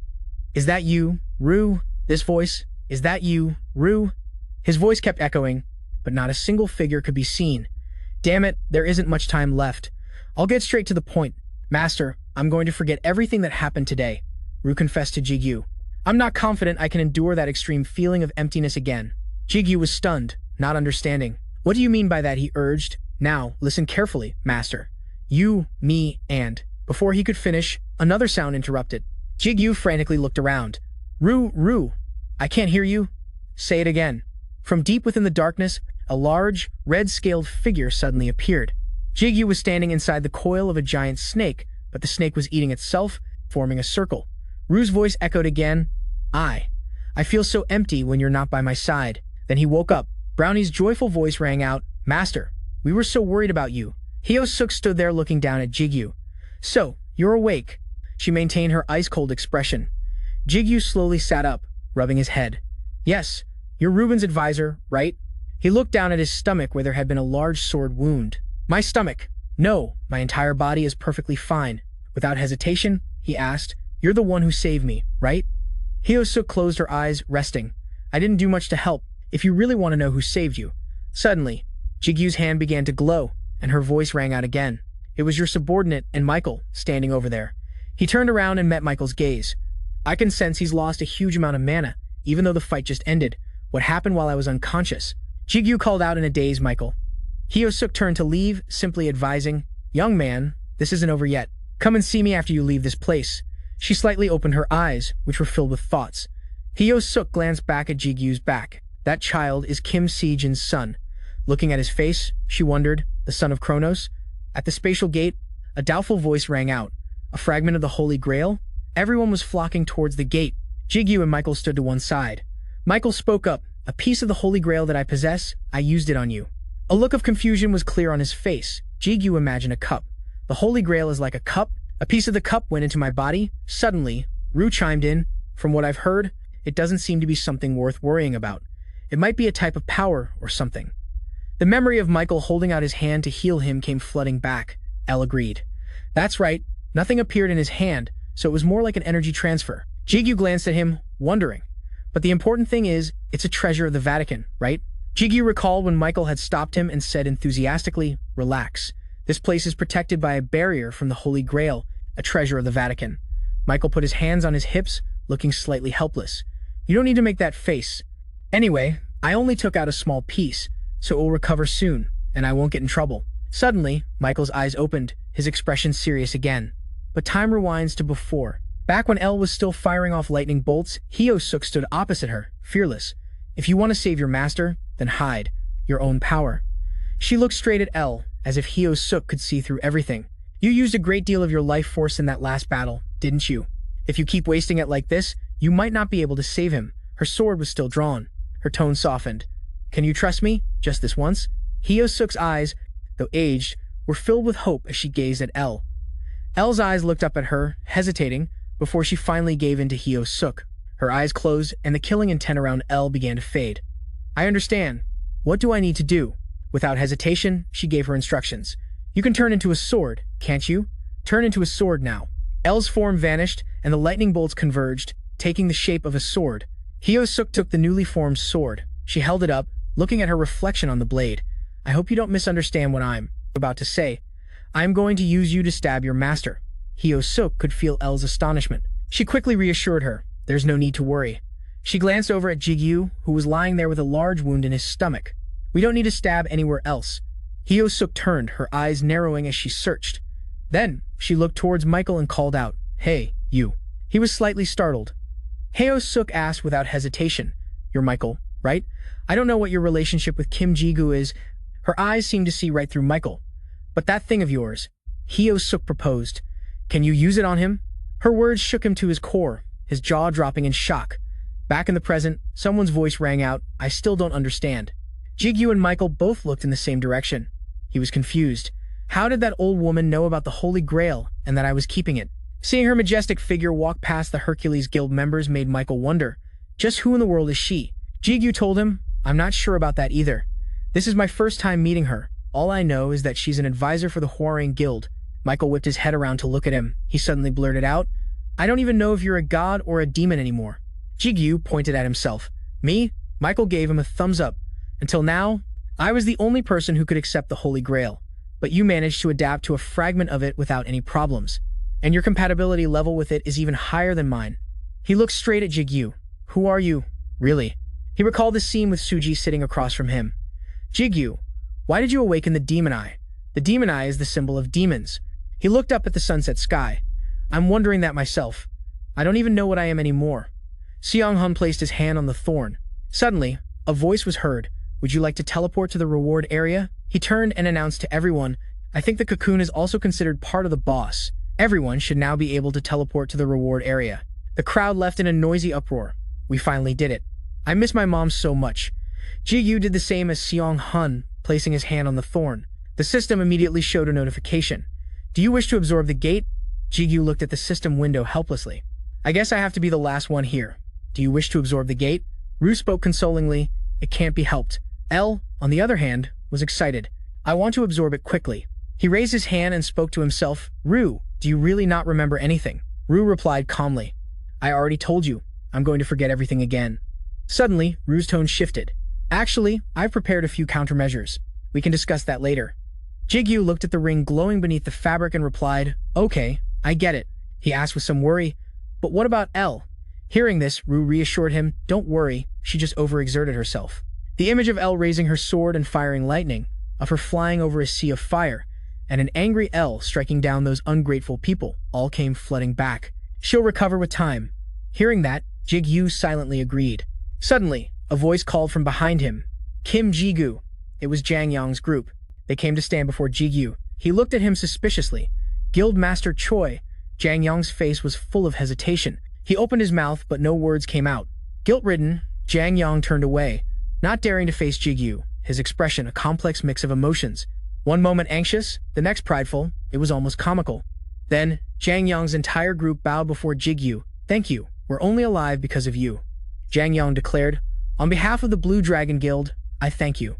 "Is that you, Rue? This voice? Is that you, Rue?" His voice kept echoing, but not a single figure could be seen. "Damn it, there isn't much time left. I'll get straight to the point. Master, I'm going to forget everything that happened today," Rue confessed to Jigu. "I'm not confident I can endure that extreme feeling of emptiness again." Jigu was stunned, not understanding. "What do you mean by that?" he urged. "Now, listen carefully, Master. You, me, and..." Before he could finish, another sound interrupted. Jigu frantically looked around. Rue, I can't hear you." "Say it again." From deep within the darkness, a large, red-scaled figure suddenly appeared. Jigu was standing inside the coil of a giant snake, but the snake was eating itself, forming a circle. Rue's voice echoed again. I feel so empty when you're not by my side." Then he woke up. Brownie's joyful voice rang out, "Master, we were so worried about you." Hyo Suk stood there looking down at Jigu. "So, you're awake." She maintained her ice-cold expression. Jigu slowly sat up, rubbing his head. "Yes, you're Reuben's advisor, right?" He looked down at his stomach where there had been a large sword wound. "My stomach? No, my entire body is perfectly fine." Without hesitation, he asked, "You're the one who saved me, right?" Hyo Suk closed her eyes, resting. "I didn't do much to help, if you really want to know who saved you." Suddenly, Jigu's hand began to glow, and her voice rang out again. "It was your subordinate and Michael, standing over there." He turned around and met Michael's gaze. "I can sense he's lost a huge amount of mana, even though the fight just ended. What happened while I was unconscious?" Jigu called out in a daze. "Michael." Hyo Suk turned to leave, simply advising, "Young man, this isn't over yet. Come and see me after you leave this place." She slightly opened her eyes, which were filled with thoughts. Hyo Suk glanced back at Jigu's back. That child is Kim Si-jin's son. Looking at his face, she wondered, the son of Kronos? At the spatial gate, a doubtful voice rang out. A fragment of the Holy Grail? Everyone was flocking towards the gate. Jigu and Michael stood to one side. Michael spoke up. "A piece of the Holy Grail that I possess, I used it on you." A look of confusion was clear on his face. Jigu imagined a cup. "The Holy Grail is like a cup? A piece of the cup went into my body?" Suddenly, Rue chimed in. "From what I've heard, it doesn't seem to be something worth worrying about. It might be a type of power or something." The memory of Michael holding out his hand to heal him came flooding back. Elle agreed. That's right, nothing appeared in his hand, so it was more like an energy transfer. Jigu glanced at him, wondering. But the important thing is, it's a treasure of the Vatican, right? Jigu recalled when Michael had stopped him and said enthusiastically, "Relax. This place is protected by a barrier from the Holy Grail, a treasure of the Vatican." Michael put his hands on his hips, looking slightly helpless. "You don't need to make that face. Anyway, I only took out a small piece, so it will recover soon, and I won't get in trouble." Suddenly, Michael's eyes opened, his expression serious again. But time rewinds to before. Back when Elle was still firing off lightning bolts, Hyo-suk stood opposite her, fearless. "If you want to save your master, then hide. Your own power." She looked straight at Elle, as if Hyo-suk could see through everything. "You used a great deal of your life force in that last battle, didn't you? If you keep wasting it like this, you might not be able to save him." Her sword was still drawn. Her tone softened. "Can you trust me, just this once?" Hyo-suk's eyes, though aged, were filled with hope as she gazed at Elle. Elle's eyes looked up at her, hesitating, before she finally gave in to Hyo-suk. Her eyes closed, and the killing intent around Elle began to fade. "I understand. What do I need to do?" Without hesitation, she gave her instructions. "You can turn into a sword, can't you? Turn into a sword now." Elle's form vanished, and the lightning bolts converged, taking the shape of a sword. Hyo-suk took the newly formed sword. She held it up, looking at her reflection on the blade. "I hope you don't misunderstand what I'm about to say. I'm going to use you to stab your master." Hyo-suk could feel Elle's astonishment. She quickly reassured her. "There's no need to worry." She glanced over at Jigu, who was lying there with a large wound in his stomach. "We don't need to stab anywhere else." Hyo-suk turned, her eyes narrowing as she searched. Then, she looked towards Michael and called out, "Hey, you." He was slightly startled. Hyo-suk asked without hesitation, "You're Michael, right? I don't know what your relationship with Kim Jigu is." Her eyes seemed to see right through Michael. "But that thing of yours," Hyo-suk proposed. "Can you use it on him?" Her words shook him to his core, his jaw dropping in shock. Back in the present, someone's voice rang out, "I still don't understand." Jigu and Michael both looked in the same direction. He was confused. How did that old woman know about the Holy Grail and that I was keeping it? Seeing her majestic figure walk past the Hercules Guild members made Michael wonder, just who in the world is she? Jigu told him, "I'm not sure about that either. This is my first time meeting her. All I know is that she's an advisor for the Hwoarang Guild." Michael whipped his head around to look at him. He suddenly blurted out, "I don't even know if you're a god or a demon anymore." Jigu pointed at himself. "Me?" Michael gave him a thumbs up. "Until now, I was the only person who could accept the Holy Grail, but you managed to adapt to a fragment of it without any problems. And your compatibility level with it is even higher than mine." He looked straight at Jigu. "Who are you, really?" He recalled the scene with Suji sitting across from him. "Jigu, why did you awaken the demon eye? The demon eye is the symbol of demons." He looked up at the sunset sky. "I'm wondering that myself. I don't even know what I am anymore." Seong-hun placed his hand on the thorn. Suddenly, a voice was heard. "Would you like to teleport to the reward area?" He turned and announced to everyone, "I think the cocoon is also considered part of the boss. Everyone should now be able to teleport to the reward area." The crowd left in a noisy uproar. "We finally did it. I miss my mom so much." Jigu did the same as Seong-hun, placing his hand on the thorn. The system immediately showed a notification. "Do you wish to absorb the gate?" Jigu looked at the system window helplessly. "I guess I have to be the last one here. Do you wish to absorb the gate?" Ru spoke consolingly. "It can't be helped." Elle, on the other hand, was excited. "I want to absorb it quickly." He raised his hand and spoke to himself. "Ru, do you really not remember anything?" Ru replied calmly, "I already told you. I'm going to forget everything again." Suddenly, Ru's tone shifted. "Actually, I've prepared a few countermeasures. We can discuss that later." Jigu looked at the ring glowing beneath the fabric and replied, "Okay, I get it." He asked with some worry, "But what about Elle?" Hearing this, Ru reassured him, "Don't worry, she just overexerted herself." The image of Elle raising her sword and firing lightning, of her flying over a sea of fire, and an angry Elle striking down those ungrateful people, all came flooding back. "She'll recover with time." Hearing that, Jigu silently agreed. Suddenly, a voice called from behind him, "Kim Jigu." It was Jang Yong's group. They came to stand before Jigu. He looked at him suspiciously. "Guildmaster Choi." Jang Yong's face was full of hesitation. He opened his mouth, but no words came out. Guilt-ridden, Jang Yong turned away, not daring to face Jigu, his expression a complex mix of emotions. One moment anxious, the next prideful, it was almost comical. Then, Jang Yong's entire group bowed before Jigu. "Thank you, we're only alive because of you." Jang Yong declared, "On behalf of the Blue Dragon Guild, I thank you."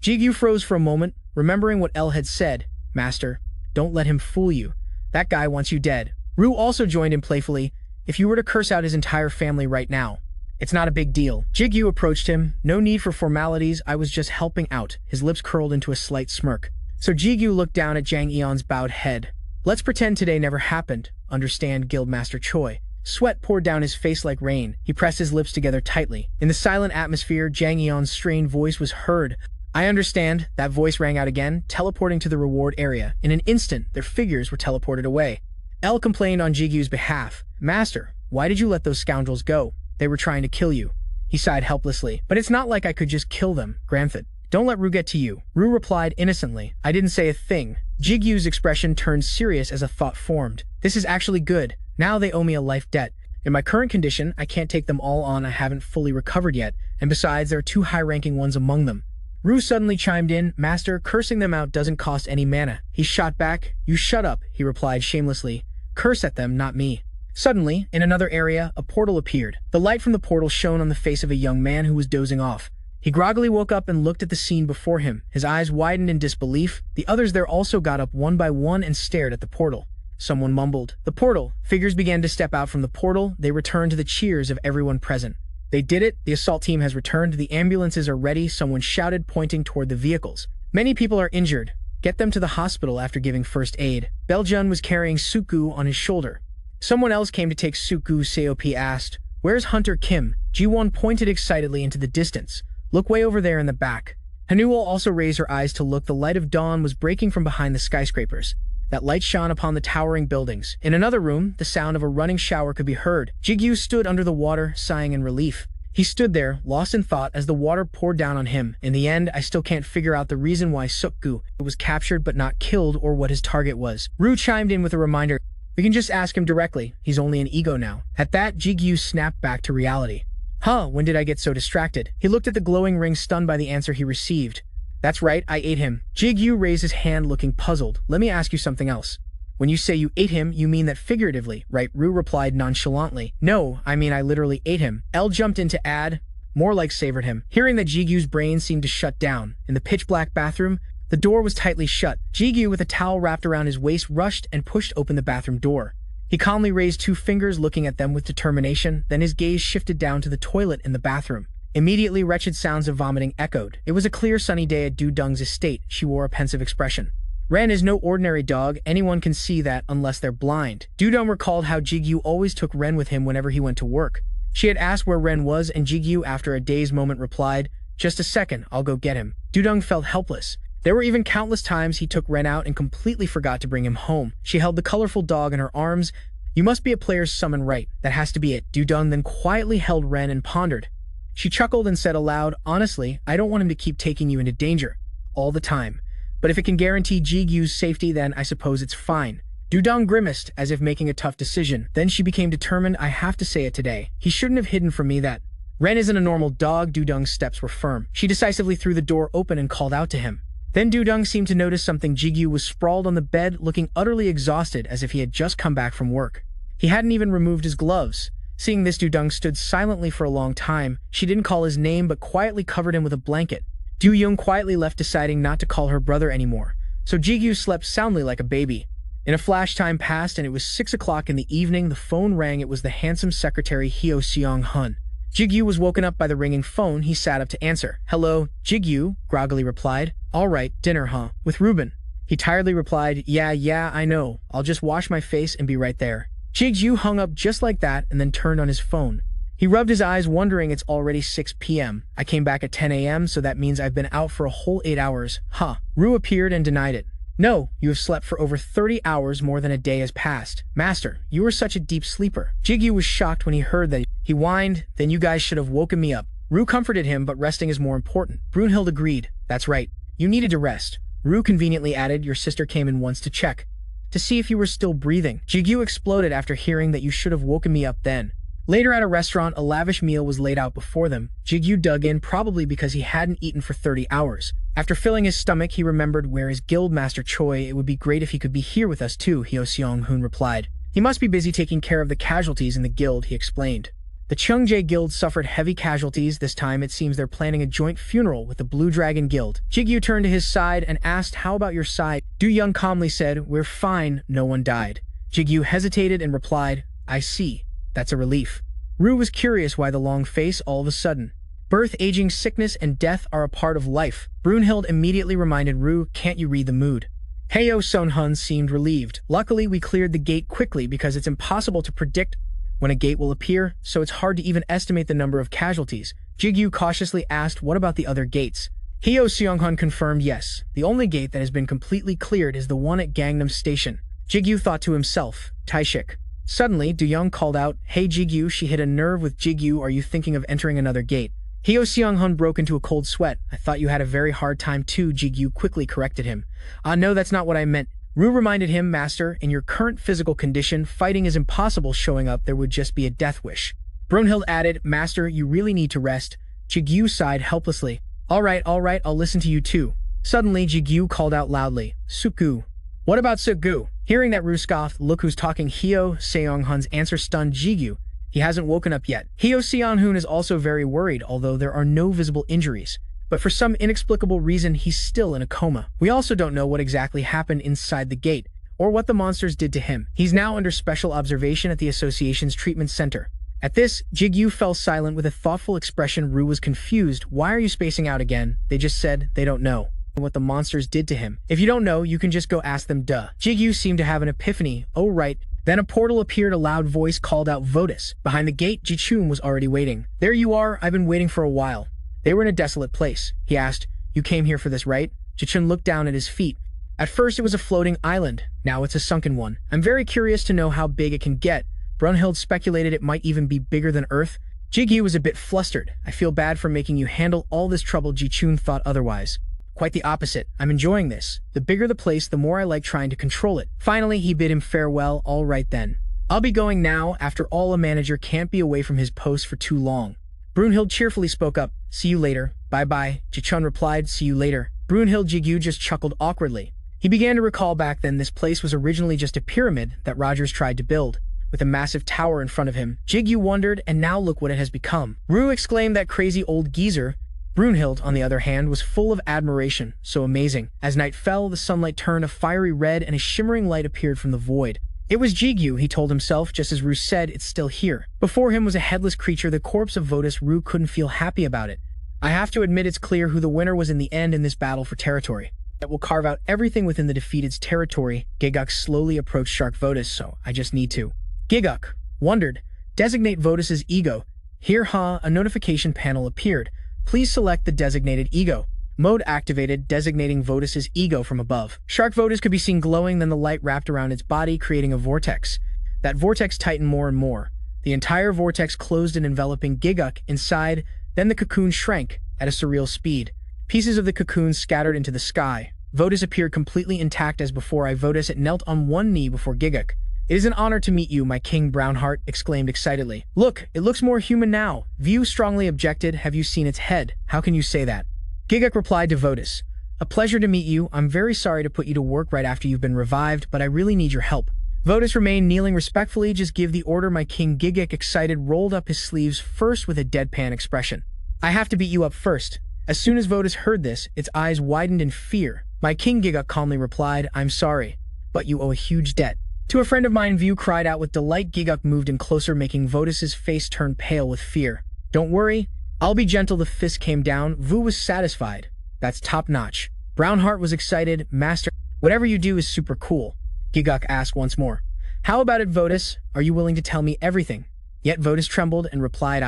Jigu froze for a moment, remembering what L had said. Master, don't let him fool you. That guy wants you dead. Ru also joined in playfully. If you were to curse out his entire family right now, it's not a big deal. Jigu approached him. No need for formalities, I was just helping out. His lips curled into a slight smirk. So Jigu looked down at Jang Eon's bowed head. Let's pretend today never happened. Understand, Guildmaster Choi. Sweat poured down his face like rain. He pressed his lips together tightly. In the silent atmosphere, Jang Eon's strained voice was heard. I understand. That voice rang out again, teleporting to the reward area. In an instant, their figures were teleported away. L complained on Jigu's behalf. Master, why did you let those scoundrels go? They were trying to kill you. He sighed helplessly. But it's not like I could just kill them, Granthid. Don't let Ru get to you. Ru replied innocently. I didn't say a thing. Jigu's expression turned serious as a thought formed. This is actually good. Now they owe me a life debt. In my current condition, I can't take them all on. I haven't fully recovered yet. And besides, there are 2 high-ranking ones among them. Ru suddenly chimed in. Master, cursing them out doesn't cost any mana. He shot back. You shut up, he replied shamelessly. Curse at them, not me. Suddenly, in another area, a portal appeared. The light from the portal shone on the face of a young man who was dozing off. He groggily woke up and looked at the scene before him. His eyes widened in disbelief. The others there also got up one by one and stared at the portal. Someone mumbled. The portal. Figures began to step out from the portal. They returned to the cheers of everyone present. They did it. The assault team has returned. The ambulances are ready, someone shouted, pointing toward the vehicles. Many people are injured. Get them to the hospital after giving first aid. Beljun was carrying Suku on his shoulder. Someone else came to take Suku. Seop asked, Where's Hunter Kim? Jiwon pointed excitedly into the distance. Look way over there in the back. Hanuel also raised her eyes to look. The light of dawn was breaking from behind the skyscrapers. That light shone upon the towering buildings. In another room, the sound of a running shower could be heard. Jigu stood under the water, sighing in relief. He stood there, lost in thought as the water poured down on him. In the end, I still can't figure out the reason why Sukgu was captured but not killed or what his target was. Ru chimed in with a reminder. We can just ask him directly. He's only an ego now. At that, Jigu snapped back to reality. Huh, when did I get so distracted? He looked at the glowing ring, stunned by the answer he received. That's right, I ate him. Jigu raised his hand, looking puzzled. Let me ask you something else. When you say you ate him, you mean that figuratively, right? Ru replied nonchalantly. No, I mean I literally ate him. L jumped in to add, more like savored him. Hearing that Jigu's brain seemed to shut down. In the pitch-black bathroom, the door was tightly shut. Jigu, with a towel wrapped around his waist, rushed and pushed open the bathroom door. He calmly raised 2 fingers, looking at them with determination. Then his gaze shifted down to the toilet in the bathroom. Immediately, wretched sounds of vomiting echoed. It was a clear sunny day at Du-dung's estate. She wore a pensive expression. Ren is no ordinary dog. Anyone can see that unless they're blind. Du-dung recalled how Jigu always took Ren with him whenever he went to work. She had asked where Ren was, and Jigu, after a dazed moment, replied, Just a second, I'll go get him. Du-dung felt helpless. There were even countless times he took Ren out and completely forgot to bring him home. She held the colorful dog in her arms. You must be a player's summon right. That has to be it. Du-dung then quietly held Ren and pondered. She chuckled and said aloud, Honestly, I don't want him to keep taking you into danger. All the time. But if it can guarantee Jigu's safety, then I suppose it's fine. Du-dung grimaced, as if making a tough decision. Then she became determined. I have to say it today. He shouldn't have hidden from me that. Ren isn't a normal dog. Du-dung's steps were firm. She decisively threw the door open and called out to him. Then Du-dung seemed to notice something. Jigu was sprawled on the bed, looking utterly exhausted, as if he had just come back from work. He hadn't even removed his gloves. Seeing this, Du-dung stood silently for a long time. She didn't call his name, but quietly covered him with a blanket. Du-young quietly left, deciding not to call her brother anymore. So Jigu slept soundly like a baby. In a flash, time passed, and it was 6 o'clock in the evening. The phone rang. It was the handsome secretary Hyo Seong-hun. Jigu was woken up by the ringing phone. He sat up to answer. Hello, Jigu, groggily replied. All right, dinner, huh? With Ruben. He tiredly replied, Yeah, I know. I'll just wash my face and be right there. Jigu hung up just like that and then turned on his phone. He rubbed his eyes, wondering it's already 6 p.m. I came back at 10 a.m., so that means I've been out for a whole 8 hours. Huh. Ru appeared and denied it. No, you have slept for over 30 hours, more than a day has passed. Master, you were such a deep sleeper. Jigu was shocked when he heard that. He whined, Then you guys should have woken me up. Ru comforted him, but resting is more important. Brunhild agreed. That's right. You needed to rest. Ru conveniently added, Your sister came in once to check. To see if you were still breathing. Jigu exploded after hearing that you should have woken me up then. Later at a restaurant, a lavish meal was laid out before them. Jigu dug in, probably because he hadn't eaten for 30 hours. After filling his stomach, he remembered, Where is Guildmaster Choi? It would be great if he could be here with us too, Hyo Seong-hun replied. He must be busy taking care of the casualties in the guild, he explained. The Cheongjae Guild suffered heavy casualties. This time it seems they're planning a joint funeral with the Blue Dragon Guild. Jigu turned to his side and asked, "How about your side?" Du Young calmly said, "We're fine, no one died." Jigu hesitated and replied, "I see. That's a relief." Ru was curious why the long face all of a sudden. Birth, aging, sickness, and death are a part of life. Brunhild immediately reminded Ru, "Can't you read the mood?" Heyo Sonhun seemed relieved. "Luckily, we cleared the gate quickly because it's impossible to predict when a gate will appear, so it's hard to even estimate the number of casualties." Jigyu cautiously asked, "What about the other gates?" Heyo Seonghun confirmed, "Yes. The only gate that has been completely cleared is the one at Gangnam Station." Jigyu thought to himself, "Taishik." Suddenly, Du Young called out, "Hey Jigyu." She hit a nerve with Jigyu. "Are you thinking of entering another gate?" Hyo Seonghun broke into a cold sweat. "I thought you had a very hard time too," Jigyu quickly corrected him. No, that's not what I meant." Ru reminded him, "Master, in your current physical condition, fighting is impossible. Showing up there would just be a death wish." Brunhild added, "Master, you really need to rest." Jigyu sighed helplessly. All right, I'll listen to you too." Suddenly, Jigyu called out loudly, "Suku." "What about Suku?" Hearing that, Ru scoffed. "Look who's talking." Hyo Seonghun's answer stunned Jigyu. He hasn't woken up yet. Hyo Seonghun is also very worried, although there are no visible injuries. But for some inexplicable reason, he's still in a coma. We also don't know what exactly happened inside the gate, or what the monsters did to him. He's now under special observation at the association's treatment center. At this, Jigyu fell silent with a thoughtful expression. Ru was confused. "Why are you spacing out again?" They just said they don't know what the monsters did to him. "If you don't know, you can just go ask them, duh." Jigyu seemed to have an epiphany. "Oh right." Then a portal appeared. A loud voice called out, "Votus." Behind the gate, Jichun was already waiting. "There you are. I've been waiting for a while." They were in a desolate place. He asked, "You came here for this, right?" Jichun looked down at his feet. At first it was a floating island. Now it's a sunken one. "I'm very curious to know how big it can get." Brunhild speculated it might even be bigger than Earth. Jigyu was a bit flustered. "I feel bad for making you handle all this trouble." Jichun thought otherwise. "Quite the opposite. I'm enjoying this. The bigger the place, the more I like trying to control it." Finally, he bid him farewell. "All right then. I'll be going now. After all, a manager can't be away from his post for too long." Brunhild cheerfully spoke up. "See you later." "Bye-bye." Jichun replied, "See you later." Brunhild Jigyu just chuckled awkwardly. He began to recall back then this place was originally just a pyramid that Rogers tried to build, with a massive tower in front of him. Jigyu wondered, and now look what it has become. Ru exclaimed, "That crazy old geezer." Brunhild, on the other hand, was full of admiration. So amazing. As night fell, the sunlight turned a fiery red and a shimmering light appeared from the void. It was Jigyu, he told himself, just as Ru said, "It's still here." Before him was a headless creature, the corpse of Votus. Ru couldn't feel happy about it. "I have to admit it's clear who the winner was in the end in this battle for territory. It will carve out everything within the defeated's territory." Giguk slowly approached Shark Votus, "So I just need to." Giguk wondered, "Designate Votus's ego." Here, a notification panel appeared. "Please select the designated ego." Mode activated, designating Votus's ego from above. Shark Votus could be seen glowing, then the light wrapped around its body, creating a vortex. That vortex tightened more and more. The entire vortex closed in, enveloping Giguk inside, then the cocoon shrank at a surreal speed. Pieces of the cocoon scattered into the sky. Votus appeared completely intact as before. Votus knelt on one knee before Giguk. "It is an honor to meet you, my king," Brownheart exclaimed excitedly. "Look, it looks more human now." View strongly objected, "Have you seen its head?" "How can you say that?" Giguk replied to Votus, "A pleasure to meet you. I'm very sorry to put you to work right after you've been revived, but I really need your help." Votus remained kneeling respectfully. "Just give the order, my king." Giguk, excited, rolled up his sleeves first with a deadpan expression. "I have to beat you up first." As soon as Votus heard this, its eyes widened in fear. "My king," Giguk calmly replied, "I'm sorry, but you owe a huge debt." "To a friend of mine," View cried out with delight. Giguk moved in closer, making Votus's face turn pale with fear. "Don't worry, I'll be gentle." The fist came down. Vu was satisfied. "That's top-notch." Brownheart was excited. "Master, whatever you do is super cool." Giguk asked once more, "How about it, Votus? Are you willing to tell me everything?" Yet Votus trembled and replied,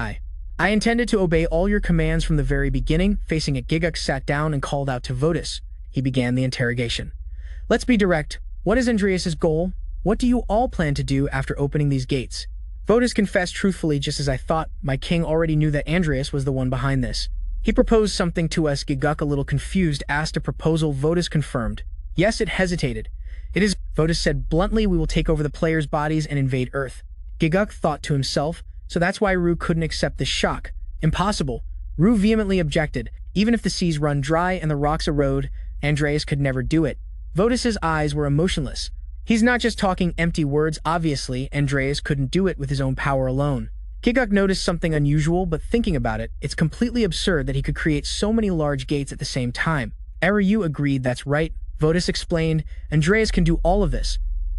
I intended to obey all your commands from the very beginning." Facing it, Giguk sat down and called out to Votus. He began the interrogation. "Let's be direct. What is Andreas's goal? What do you all plan to do after opening these gates?" Votus confessed truthfully, "Just as I thought. My king already knew that Andreas was the one behind this. He proposed something to us." Giguk, a little confused, asked, "A proposal?" Votus confirmed. "Yes." It hesitated. "It is," Votus said bluntly, "we will take over the players' bodies and invade Earth." Giguk thought to himself, so that's why Ru couldn't accept this shock. Impossible. Ru vehemently objected. Even if the seas run dry and the rocks erode, Andreas could never do it. Votus's eyes were emotionless. He's not just talking empty words. Obviously, Andreas couldn't do it with his own power alone. Giguk noticed something unusual, but thinking about it, it's completely absurd that he could create so many large gates at the same time. Eru agreed that's right. Votus explained, Andreas can do all of this.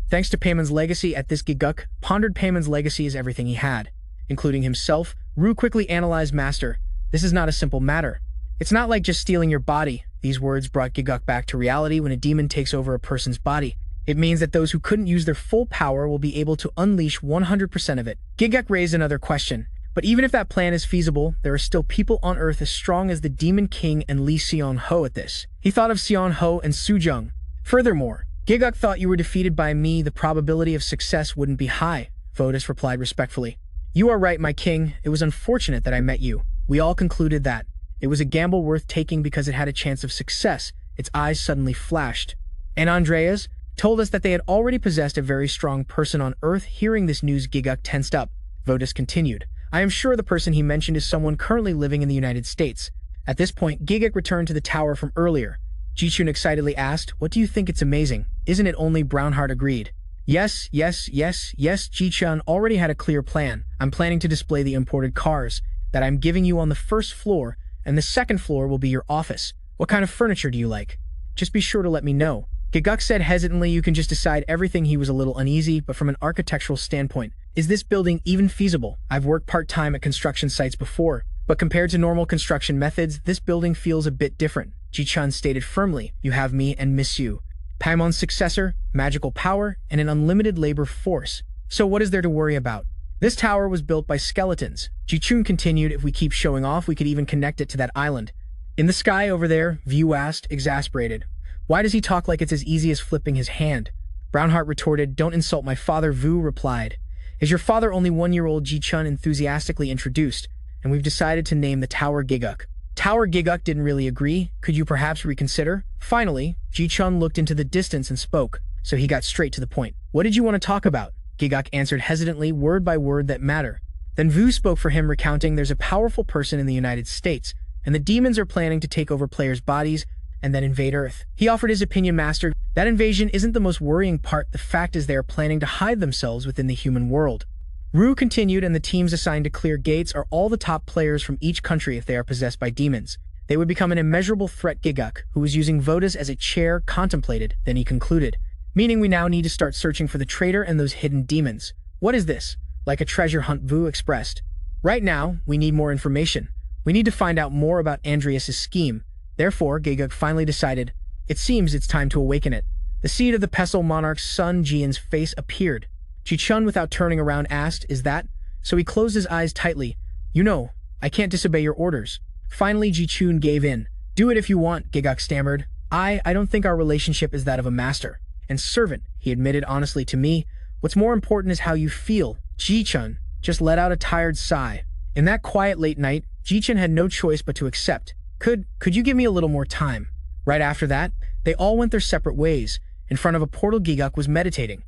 Thanks to Payman's legacy at this Giguk, pondered Payman's legacy is everything he had. Including himself, Ru quickly analyzed Master. This is not a simple matter. It's not like just stealing your body. These words brought Giguk back to reality. When a demon takes over a person's body, it means that those who couldn't use their full power will be able to unleash 100% of it. Giguk raised another question. But even if that plan is feasible, there are still people on Earth as strong as the Demon King and Li Xion-ho at this. He thought of Xion-ho and Sujung. Furthermore, Giguk thought you were defeated by me. The probability of success wouldn't be high, Votus replied respectfully. You are right, my king. It was unfortunate that I met you. We all concluded that. It was a gamble worth taking because it had a chance of success. Its eyes suddenly flashed. And Andreas told us that they had already possessed a very strong person on Earth. Hearing this news, Giguk tensed up. Votus continued. I am sure the person he mentioned is someone currently living in the United States. At this point, Giguk returned to the tower from earlier. Jichun excitedly asked, What do you think? It's amazing. Isn't it? Only Brownheart agreed. Yes, Jichun already had a clear plan. I'm planning to display the imported cars that I'm giving you on the first floor, and the second floor will be your office. What kind of furniture do you like? Just be sure to let me know. Giguk said hesitantly. You can just decide everything. He was a little uneasy, but from an architectural standpoint, is this building even feasible? I've worked part-time at construction sites before, but compared to normal construction methods, this building feels a bit different. Jichun stated firmly, You have me and miss you. Paimon's successor, magical power, and an unlimited labor force. So what is there to worry about? This tower was built by skeletons. Jichun continued, If we keep showing off, we could even connect it to that island. In the sky over there, View asked, exasperated. Why does he talk like it's as easy as flipping his hand? Brownheart retorted, Don't insult my father, Vu replied. Is your father only 1-year-old? Jichun enthusiastically introduced, and we've decided to name the tower Giguk. Tower Giguk didn't really agree. Could you perhaps reconsider? Finally, Jichun looked into the distance and spoke, so he got straight to the point. What did you want to talk about? Giguk answered hesitantly, word by word that matter. Then Vu spoke for him, recounting there's a powerful person in the United States, and the demons are planning to take over players' bodies and then invade Earth. He offered his opinion, Master. That invasion isn't the most worrying part. The fact is they are planning to hide themselves within the human world. Ru continued, and the teams assigned to clear gates are all the top players from each country. If they are possessed by demons, they would become an immeasurable threat. Giguk, who was using Votus as a chair, contemplated. Then he concluded, Meaning we now need to start searching for the traitor and those hidden demons. What is this? Like a treasure hunt, Vu expressed. Right now, we need more information. We need to find out more about Andreas' scheme. Therefore, Giguk finally decided, It seems it's time to awaken it. The seed of the Pestle monarch's son Jian's face appeared. Jichun, without turning around, asked, Is that? So he closed his eyes tightly. You know, I can't disobey your orders. Finally, Jichun gave in. Do it if you want, Giguk stammered. I don't think our relationship is that of a master and servant, he admitted honestly. To me, what's more important is how you feel. Jichun just let out a tired sigh. In that quiet late night, Jichun had no choice but to accept. Could you give me a little more time? Right after that, they all went their separate ways. In front of a portal, Giguk was meditating.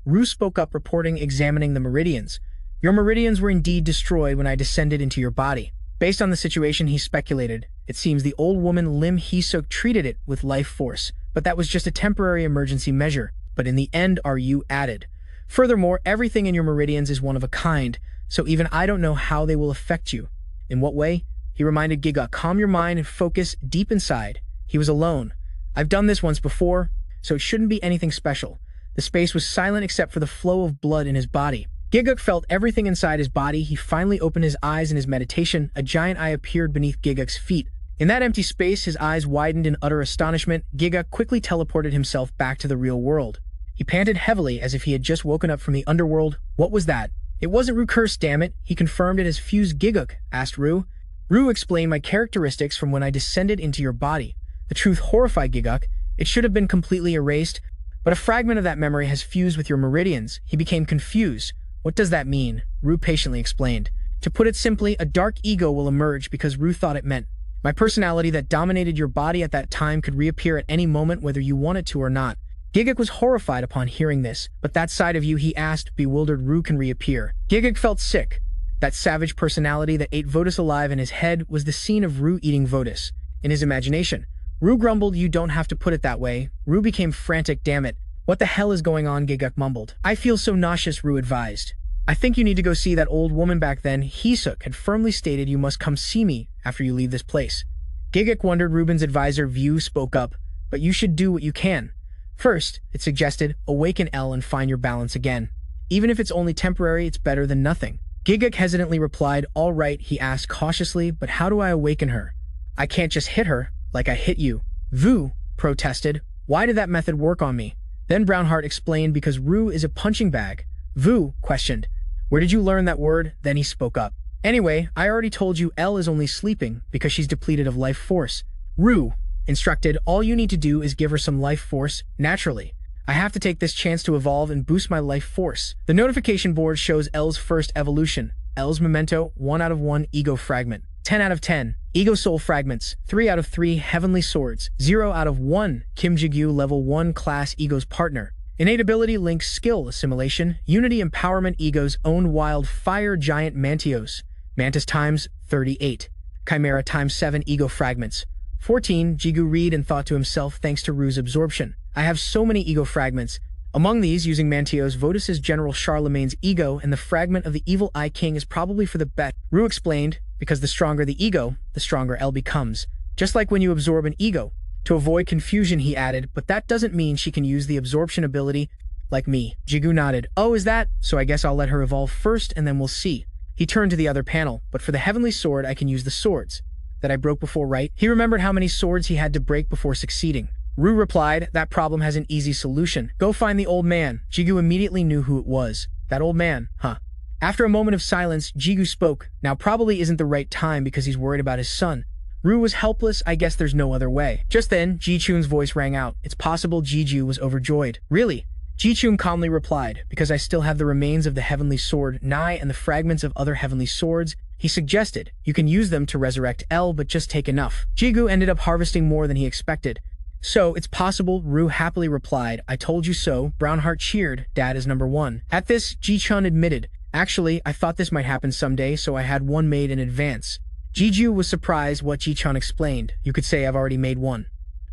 Ru spoke up, reporting, examining the meridians. Your meridians were indeed destroyed when I descended into your body. Based on the situation, he speculated. It seems the old woman Lim Hisuk treated it with life force, but that was just a temporary emergency measure. But in the end, Ru added. Furthermore, everything in your meridians is one of a kind, so even I don't know how they will affect you. In what way? He reminded Giguk, Calm your mind and focus deep inside. He was alone. I've done this once before, so it shouldn't be anything special. The space was silent except for the flow of blood in his body. Giguk felt everything inside his body. He finally opened his eyes in his meditation. A giant eye appeared beneath Giguk's feet. In that empty space, his eyes widened in utter astonishment. Giguk quickly teleported himself back to the real world. He panted heavily as if he had just woken up from the underworld. What was that? It wasn't Ru, curse, damn it. He confirmed it as fused. Giguk asked Ru. Ru explained my characteristics from when I descended into your body. The truth horrified Giguk. It should have been completely erased, but a fragment of that memory has fused with your meridians. He became confused. What does that mean? Ru patiently explained. To put it simply, a dark ego will emerge because Ru thought it meant. My personality that dominated your body at that time could reappear at any moment whether you want it to or not. Giguk was horrified upon hearing this. But that side of you, he asked, bewildered, Ru can reappear. Giguk felt sick. That savage personality that ate Votus alive in his head was the scene of Ru eating Votus. In his imagination, Ru grumbled, You don't have to put it that way. Ru became frantic. Damn it. What the hell is going on? Giguk mumbled. I feel so nauseous, Ru advised. I think you need to go see that old woman back then. Hisuk had firmly stated you must come see me after you leave this place. Giguk wondered. Ruben's advisor View spoke up, but you should do what you can. First, it suggested, awaken L and find your balance again. Even if it's only temporary, it's better than nothing. Giguk hesitantly replied, all right, he asked cautiously, but how do I awaken her? I can't just hit her, like I hit you. Vu protested, why did that method work on me? Then Brownheart explained because Ru is a punching bag. Vu questioned, where did you learn that word? Then he spoke up. Anyway, I already told you L is only sleeping because she's depleted of life force. Ru instructed, all you need to do is give her some life force naturally. I have to take this chance to evolve and boost my life force. The notification board shows L's first evolution. L's memento, 1 out of 1 ego fragment, 10 out of 10 ego soul fragments, 3 out of 3 heavenly swords, 0 out of 1 Kim Jigu level 1 class ego's partner. Innate ability links skill assimilation, unity empowerment ego's own wild fire giant Mantios, Mantis times 38, Chimera times 7 ego fragments. 14, Jigu read and thought to himself thanks to Ru's absorption. I have so many ego fragments. Among these, using Mantios, Votus's General Charlemagne's ego and the fragment of the Evil Eye King is probably for the best. Ru explained, because the stronger the ego, the stronger L becomes. Just like when you absorb an ego. To avoid confusion, he added, but that doesn't mean she can use the absorption ability like me. Jigu nodded. Oh, is that? So I guess I'll let her evolve first and then we'll see. He turned to the other panel, but for the heavenly sword, I can use the swords that I broke before, right? He remembered how many swords he had to break before succeeding. Ru replied, that problem has an easy solution. Go find the old man. Jigu immediately knew who it was. That old man, huh? After a moment of silence, Jigu spoke. Now probably isn't the right time because he's worried about his son. Ru was helpless. I guess there's no other way. Just then, Ji-chun's voice rang out. It's possible Ji-ju was overjoyed. Really? Ji-chun calmly replied, because I still have the remains of the heavenly sword, Nai, and the fragments of other heavenly swords. He suggested, you can use them to resurrect L, but just take enough. Jigu ended up harvesting more than he expected. So, it's possible, Ru happily replied. I told you so. Brownheart cheered. Dad is number 1. At this, Ji-chun admitted, actually, I thought this might happen someday, so I had one made in advance. Ji-ju was surprised what Ji-chun explained. You could say I've already made one.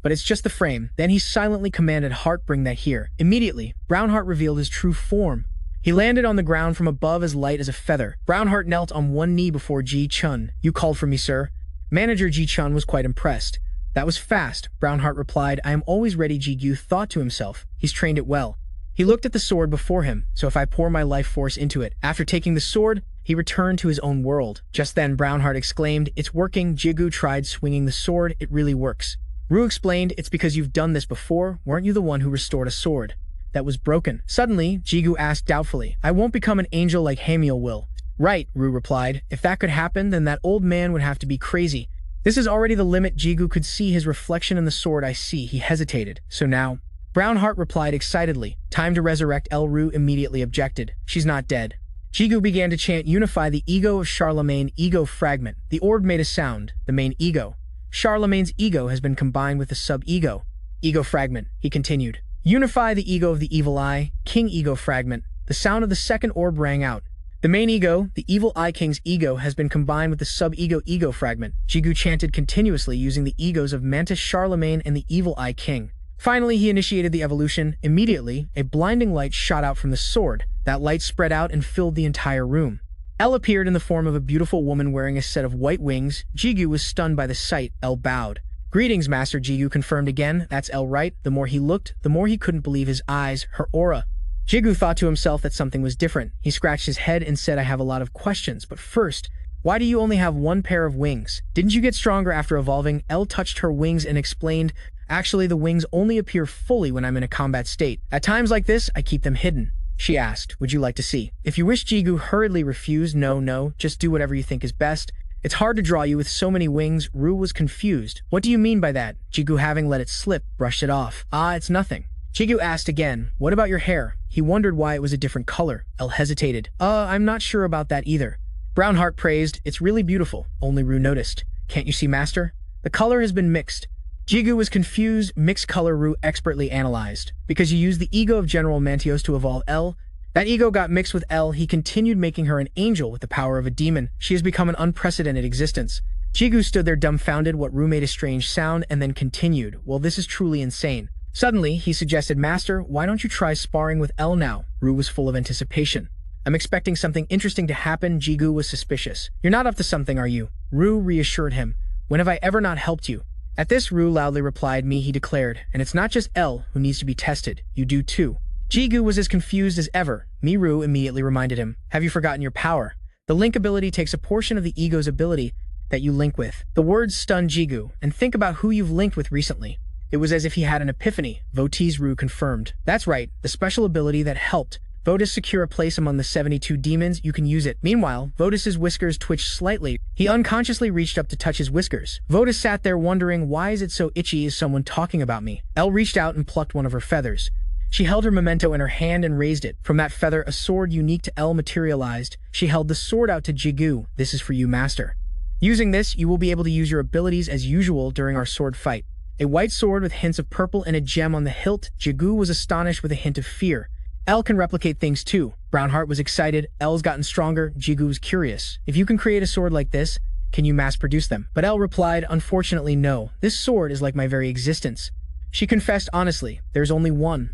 But it's just the frame. Then he silently commanded Heart bring that here. Immediately, Brownheart revealed his true form. He landed on the ground from above as light as a feather. Brownheart knelt on one knee before Ji-chun. You called for me, sir. Manager Ji-chun was quite impressed. That was fast, Brownheart replied. I am always ready, Jigu thought to himself. He's trained it well. He looked at the sword before him, so if I pour my life force into it. After taking the sword, he returned to his own world. Just then, Brownheart exclaimed, it's working. Jigu tried swinging the sword. It really works. Ru explained, it's because you've done this before. Weren't you the one who restored a sword that was broken? Suddenly, Jigu asked doubtfully, I won't become an angel like Hamiel will. Right, Ru replied. If that could happen, then that old man would have to be crazy. This is already the limit. Jigu could see his reflection in the sword. I see. He hesitated. So now? Brownheart replied excitedly. Time to resurrect El. Ru immediately objected. She's not dead. Jigu began to chant, unify the ego of Charlemagne, ego fragment. The orb made a sound, the main ego. Charlemagne's ego has been combined with the sub-ego. Ego fragment, he continued. Unify the ego of the evil eye, king ego fragment. The sound of the second orb rang out. The main ego, the evil eye king's ego, has been combined with the sub-ego ego fragment. Jigu chanted continuously using the egos of Mantis Charlemagne and the evil eye king. Finally, he initiated the evolution. Immediately, a blinding light shot out from the sword. That light spread out and filled the entire room. El appeared in the form of a beautiful woman wearing a set of white wings. Jigu was stunned by the sight. El bowed. Greetings, Master. Jigu confirmed again. That's El, right? The more he looked, the more he couldn't believe his eyes, her aura. Jigu thought to himself that something was different. He scratched his head and said, I have a lot of questions, but first, why do you only have one pair of wings? Didn't you get stronger after evolving? El touched her wings and explained, actually, the wings only appear fully when I'm in a combat state. At times like this, I keep them hidden. She asked, would you like to see? If you wish, Jigu hurriedly refused. No, just do whatever you think is best. It's hard to draw you with so many wings. Ru was confused. What do you mean by that? Jigu, having let it slip, brushed it off. It's nothing. Jigu asked again, what about your hair? He wondered why it was a different color. El hesitated. I'm not sure about that either. Brownheart praised, it's really beautiful. Only Ru noticed. Can't you see, Master? The color has been mixed. Jigu was confused. Mixed color, Ru expertly analyzed. Because you used the ego of General Mantios to evolve El. That ego got mixed with El. He continued making her an angel with the power of a demon. She has become an unprecedented existence. Jigu stood there dumbfounded. What Ru made a strange sound and then continued. Well, this is truly insane. Suddenly, he suggested, Master, why don't you try sparring with El now? Ru was full of anticipation. I'm expecting something interesting to happen. Jigu was suspicious. You're not up to something, are you? Ru reassured him. When have I ever not helped you? At this, Ru loudly replied, me, he declared, and it's not just L who needs to be tested. You do too. Jigu was as confused as ever. Ru immediately reminded him, have you forgotten your power? The link ability takes a portion of the ego's ability that you link with. The words stunned Jigu, and think about who you've linked with recently. It was as if he had an epiphany. Votees Ru confirmed. That's right, the special ability that helped Votus secure a place among the 72 demons, you can use it. Meanwhile, Votus's whiskers twitched slightly. He unconsciously reached up to touch his whiskers. Votus sat there wondering, why is it so itchy? Is someone talking about me? Elle reached out and plucked one of her feathers. She held her memento in her hand and raised it. From that feather, a sword unique to Elle materialized. She held the sword out to Jigu. This is for you, master. Using this, you will be able to use your abilities as usual during our sword fight. A white sword with hints of purple and a gem on the hilt. Jigu was astonished with a hint of fear. Elle can replicate things too. Brownheart was excited. Elle's gotten stronger. Jigu was curious. If you can create a sword like this, can you mass produce them? But Elle replied, unfortunately no. This sword is like my very existence. She confessed honestly, there's only one.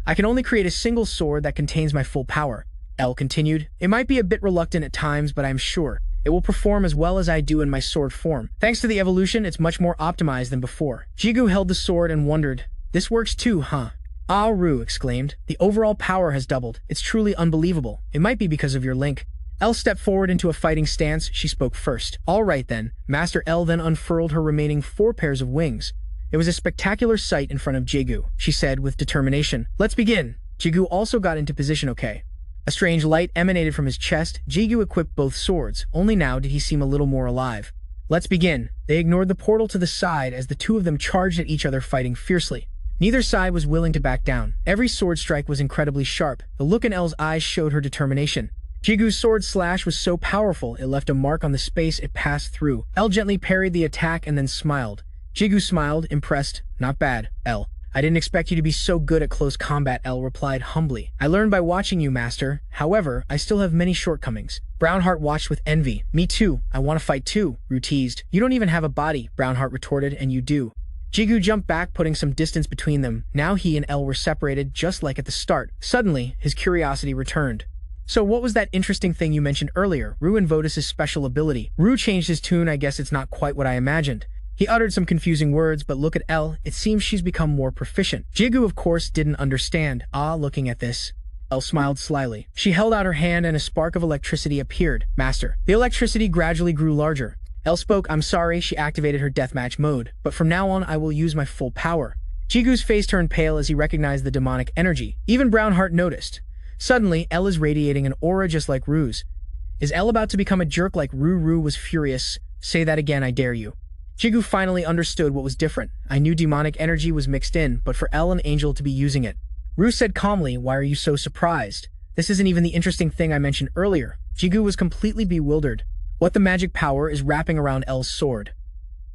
I can only create a single sword that contains my full power. Elle continued, it might be a bit reluctant at times, but I'm sure it will perform as well as I do in my sword form. Thanks to the evolution, it's much more optimized than before. Jigu held the sword and wondered, this works too, huh? Ah, Ru exclaimed, the overall power has doubled. It's truly unbelievable. It might be because of your link. Elle stepped forward into a fighting stance. She spoke first. All right then. Master Elle then unfurled her remaining 4 pairs of wings. It was a spectacular sight in front of Jigu, she said with determination. Let's begin. Jigu also got into position, okay. A strange light emanated from his chest. Jigu equipped both swords. Only now did he seem a little more alive. Let's begin. They ignored the portal to the side as the two of them charged at each other, fighting fiercely. Neither side was willing to back down. Every sword strike was incredibly sharp. The look in Elle's eyes showed her determination. Jigu's sword slash was so powerful it left a mark on the space it passed through. Elle gently parried the attack and then smiled. Jigu smiled, impressed. Not bad, Elle. I didn't expect you to be so good at close combat, Elle replied humbly. I learned by watching you, master. However, I still have many shortcomings. Brownheart watched with envy. Me too. I want to fight too, Ru teased. You don't even have a body, Brownheart retorted, and you do. Jigu jumped back, putting some distance between them. Now he and Elle were separated, just like at the start. Suddenly, his curiosity returned. So what was that interesting thing you mentioned earlier? Ru and Votus's special ability. Ru changed his tune. I guess it's not quite what I imagined. He uttered some confusing words, but look at Elle. It seems she's become more proficient. Jigu, of course, didn't understand. Looking at this. Elle smiled slyly. She held out her hand and a spark of electricity appeared. Master. The electricity gradually grew larger. Elle spoke, I'm sorry, she activated her deathmatch mode, but from now on I will use my full power. Jigu's face turned pale as he recognized the demonic energy. Even Brownheart noticed. Suddenly, Elle is radiating an aura just like Ru's. Is Elle about to become a jerk like Ru? Ru was furious. Say that again, I dare you. Jigu finally understood what was different. I knew demonic energy was mixed in, but for Elle and Angel to be using it. Ru said calmly, why are you so surprised? This isn't even the interesting thing I mentioned earlier. Jigu was completely bewildered. What the magic power is wrapping around Elle's sword?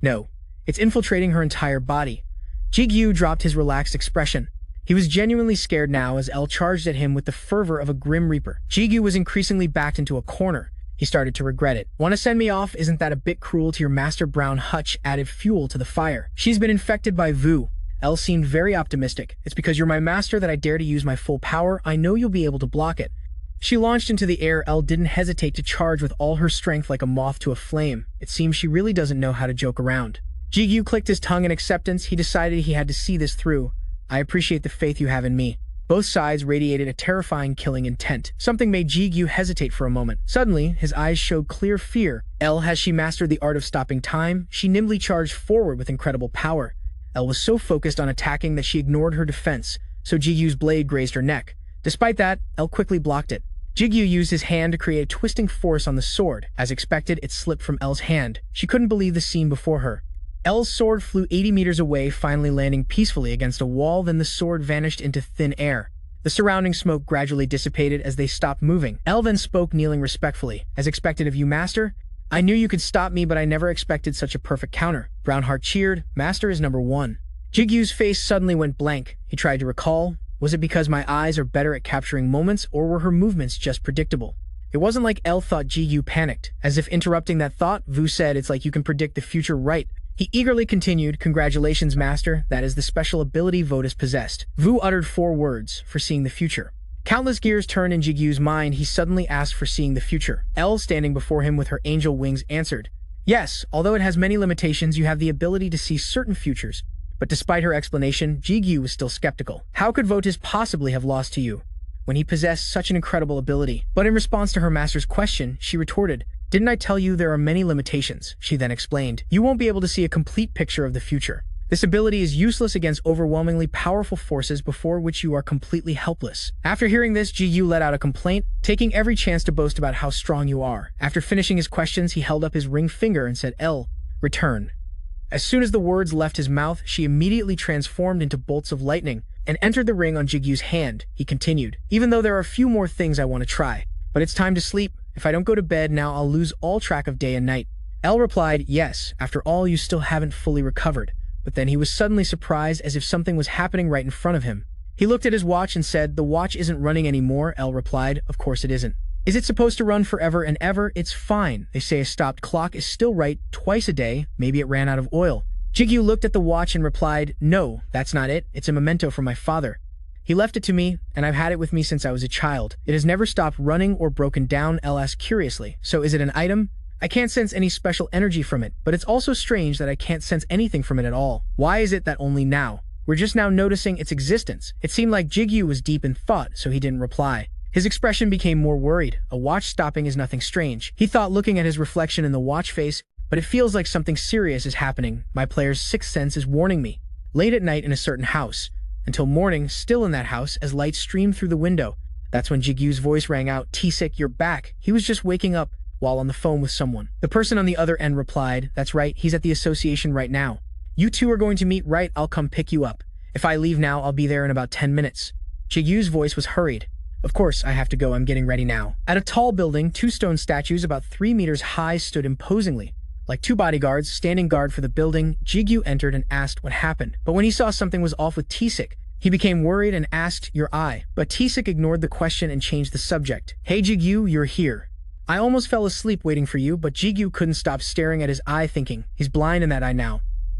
No, it's infiltrating her entire body. Jigu dropped his relaxed expression. He was genuinely scared now as Elle charged at him with the fervor of a grim reaper. Jigu was increasingly backed into a corner. He started to regret it. Want to send me off? Isn't that a bit cruel to your master? Brown Hutch added fuel to the fire. She's been infected by Vu. Elle seemed very optimistic. It's because you're my master that I dare to use my full power. I know you'll be able to block it. She launched into the air. Elle didn't hesitate to charge with all her strength like a moth to a flame. It seems she really doesn't know how to joke around. Jigu clicked his tongue in acceptance. He decided he had to see this through. I appreciate the faith you have in me. Both sides radiated a terrifying killing intent. Something made Jigu hesitate for a moment. Suddenly, his eyes showed clear fear. Elle, has she mastered the art of stopping time? She nimbly charged forward with incredible power. Elle was so focused on attacking that she ignored her defense, so Jigu's blade grazed her neck. Despite that, Elle quickly blocked it. Jigu used his hand to create a twisting force on the sword. As expected, it slipped from Elle's hand. She couldn't believe the scene before her. Elle's sword flew 80 meters away, finally landing peacefully against a wall. Then the sword vanished into thin air. The surrounding smoke gradually dissipated as they stopped moving. Elle then spoke, kneeling respectfully. As expected of you, master? I knew you could stop me, but I never expected such a perfect counter. Brownheart cheered. Master is number one. Jigu's face suddenly went blank. He tried to recall. Was it because my eyes are better at capturing moments, or were her movements just predictable? It wasn't like Elle thought. Jigu panicked. As if interrupting that thought, Vu said, it's like you can predict the future right. He eagerly continued, congratulations, master. That is the special ability Votus possessed. Vu uttered 4 words, foreseeing the future. Countless gears turned in Jigu's mind. He suddenly asked for seeing the future. L, standing before him with her angel wings, answered, "Yes, although it has many limitations, you have the ability to see certain futures." But despite her explanation, Jigu was still skeptical. How could Votis possibly have lost to you when he possessed such an incredible ability? But in response to her master's question, she retorted, "Didn't I tell you there are many limitations?" She then explained, "You won't be able to see a complete picture of the future. This ability is useless against overwhelmingly powerful forces before which you are completely helpless." After hearing this, Jigu let out a complaint, taking every chance to boast about how strong you are. After finishing his questions, he held up his ring finger and said, "L, return." As soon as the words left his mouth, she immediately transformed into bolts of lightning and entered the ring on Jigu's hand. He continued, "Even though there are a few more things I want to try, but it's time to sleep. If I don't go to bed now, I'll lose all track of day and night." L replied, "Yes, after all, you still haven't fully recovered." But then he was suddenly surprised, as if something was happening right in front of him. He looked at his watch and said, "The watch isn't running anymore." L replied, "Of course it isn't. Is it supposed to run forever and ever? It's fine. They say a stopped clock is still right twice a day. Maybe it ran out of oil." Jigu looked at the watch and replied, "No, that's not it. It's a memento from my father. He left it to me, and I've had it with me since I was a child. It has never stopped running or broken down." L asked curiously, "So is it an item?" "I can't sense any special energy from it, but it's also strange that I can't sense anything from it at all. Why is it that only now we're just now noticing its existence?" It seemed like Jigu was deep in thought, so he didn't reply. His expression became more worried. A watch stopping is nothing strange, he thought, looking at his reflection in the watch face, but it feels like something serious is happening. My player's sixth sense is warning me. Late at night in a certain house, until morning, still in that house, as light streamed through the window. That's when Jigu's voice rang out, "T-Sick, you're back." He was just waking up while on the phone with someone. The person on the other end replied, "That's right, he's at the association right now. You two are going to meet, right? I'll come pick you up. If I leave now, I'll be there in about 10 minutes. Jigu's voice was hurried. "Of course, I have to go. I'm getting ready now." At a tall building, two stone statues about 3 meters high stood imposingly. Like two bodyguards standing guard for the building, Jigu entered and asked what happened. But when he saw something was off with T-Sick, he became worried and asked, "Your eye?" But T-Sick ignored the question and changed the subject. "Hey Jigu, you're here. I almost fell asleep waiting for you." But Jigu couldn't stop staring at his eye, thinking, "He's blind in that eye now."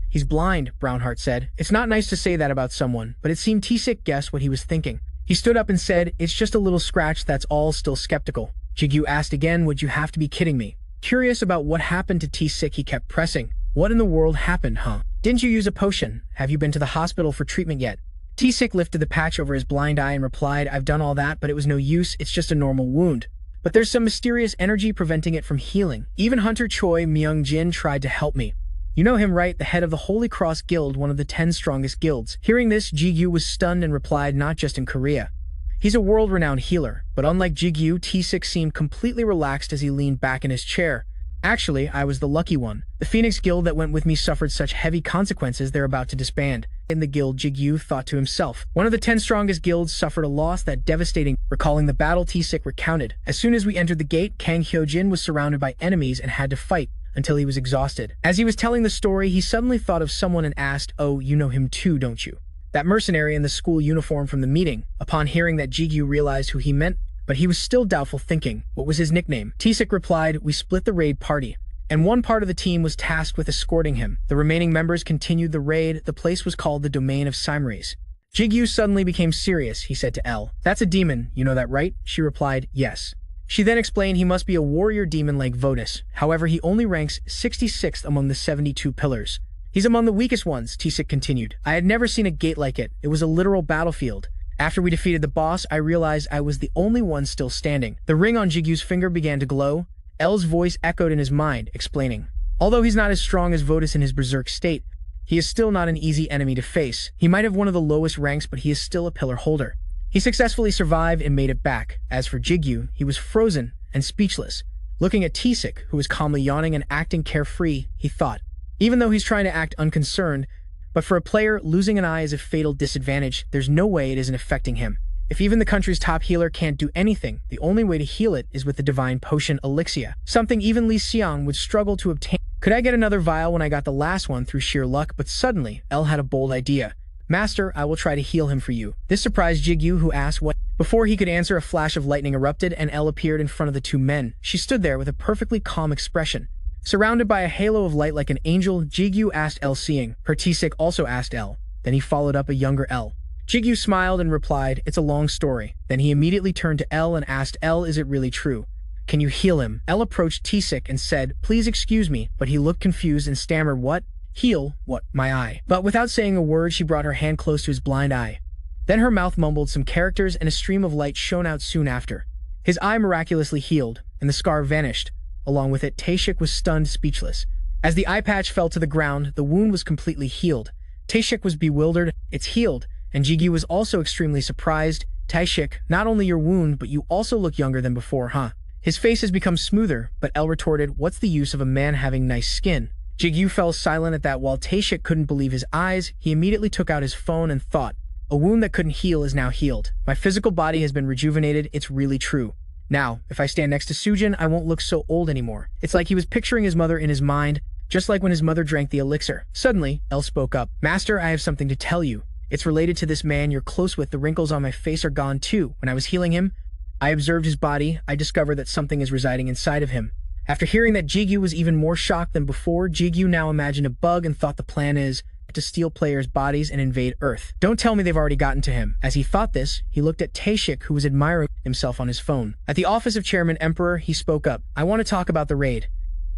"He's blind," Brownheart said. It's not nice to say that about someone, but it seemed T-Sick guessed what he was thinking. He stood up and said, "It's just a little scratch, that's all." Still skeptical, Jigu asked again, "Would you have to be kidding me?" Curious about what happened to T-Sick, he kept pressing. "What in the world happened, huh? Didn't you use a potion? Have you been to the hospital for treatment yet?" T-Sick lifted the patch over his blind eye and replied, "I've done all that, but it was no use. It's just a normal wound. But there's some mysterious energy preventing it from healing. Even Hunter Choi Myung-jin tried to help me. You know him, right? The head of the Holy Cross Guild, one of the 10 strongest guilds." Hearing this, Jigu was stunned and replied, "Not just in Korea. He's a world-renowned healer." But unlike Jigu, T-Sick seemed completely relaxed as he leaned back in his chair. "Actually, I was the lucky one. The Phoenix Guild that went with me suffered such heavy consequences they're about to disband." In the guild, Jigu thought to himself, one of the 10 strongest guilds suffered a loss that devastating. Recalling the battle, T-Sick recounted, "As soon as we entered the gate, Kang Hyojin was surrounded by enemies and had to fight until he was exhausted." As he was telling the story, he suddenly thought of someone and asked, "Oh, you know him too, don't you? That mercenary in the school uniform from the meeting." Upon hearing that, Jigu realized who he meant, but he was still doubtful, thinking, what was his nickname? T-Sick replied, "We split the raid party, and one part of the team was tasked with escorting him. The remaining members continued the raid. The place was called the Domain of Symres." Jigu suddenly became serious. He said to L, "That's a demon, you know that, right?" She replied, "Yes." She then explained he must be a warrior demon like Votis. However, he only ranks 66th among the 72 pillars. "He's among the weakest ones," T-Sick continued. "I had never seen a gate like it. It was a literal battlefield. After we defeated the boss, I realized I was the only one still standing." The ring on Jigu's finger began to glow. L's voice echoed in his mind, explaining, "Although he's not as strong as Votis in his berserk state, he is still not an easy enemy to face. He might have one of the lowest ranks, but he is still a pillar holder. He successfully survived and made it back." As for Jigu, he was frozen and speechless. Looking at T-Sick, who was calmly yawning and acting carefree, he thought, even though he's trying to act unconcerned, but for a player, losing an eye is a fatal disadvantage. There's no way it isn't affecting him. If even the country's top healer can't do anything, the only way to heal it is with the divine potion Elixir, something even Li Xiang would struggle to obtain. "Could I get another vial when I got the last one through sheer luck?" But suddenly, L had a bold idea. "Master, I will try to heal him for you." This surprised Jigu, who asked what. Before he could answer, a flash of lightning erupted and L appeared in front of the two men. She stood there with a perfectly calm expression. Surrounded by a halo of light like an angel, Jigu asked L, seeing her. T-Sick also asked L. Then he followed up a younger L. Jigu smiled and replied, "It's a long story." Then he immediately turned to L and asked L, "Is it really true? Can you heal him?" L approached Tsik and said, "Please excuse me," but he looked confused and stammered, "What? Heal? What? My eye?" But without saying a word, she brought her hand close to his blind eye. Then her mouth mumbled some characters and a stream of light shone out soon after. His eye miraculously healed, and the scar vanished. Along with it, Tsik was stunned, speechless. As the eye patch fell to the ground, the wound was completely healed. Tsik was bewildered. "It's healed," and Jigu was also extremely surprised. "Tsik, not only your wound, but you also look younger than before, huh?" His face has become smoother, but L retorted, "What's the use of a man having nice skin?" Jigu fell silent at that while Tsik couldn't believe his eyes. He immediately took out his phone and thought, "A wound that couldn't heal is now healed. My physical body has been rejuvenated. It's really true. Now, if I stand next to Sujin, I won't look so old anymore." It's like he was picturing his mother in his mind, just like when his mother drank the elixir. Suddenly, L spoke up. "Master, I have something to tell you. It's related to this man you're close with. The wrinkles on my face are gone too. When I was healing him, I observed his body. I discovered that something is residing inside of him." After hearing that, Jigu was even more shocked than before. Jigu now imagined a bug and thought the plan is to steal players' bodies and invade Earth. Don't tell me they've already gotten to him. As he thought this, he looked at Tsik, who was admiring himself on his phone. At the office of Chairman Emperor, he spoke up. "I want to talk about the raid.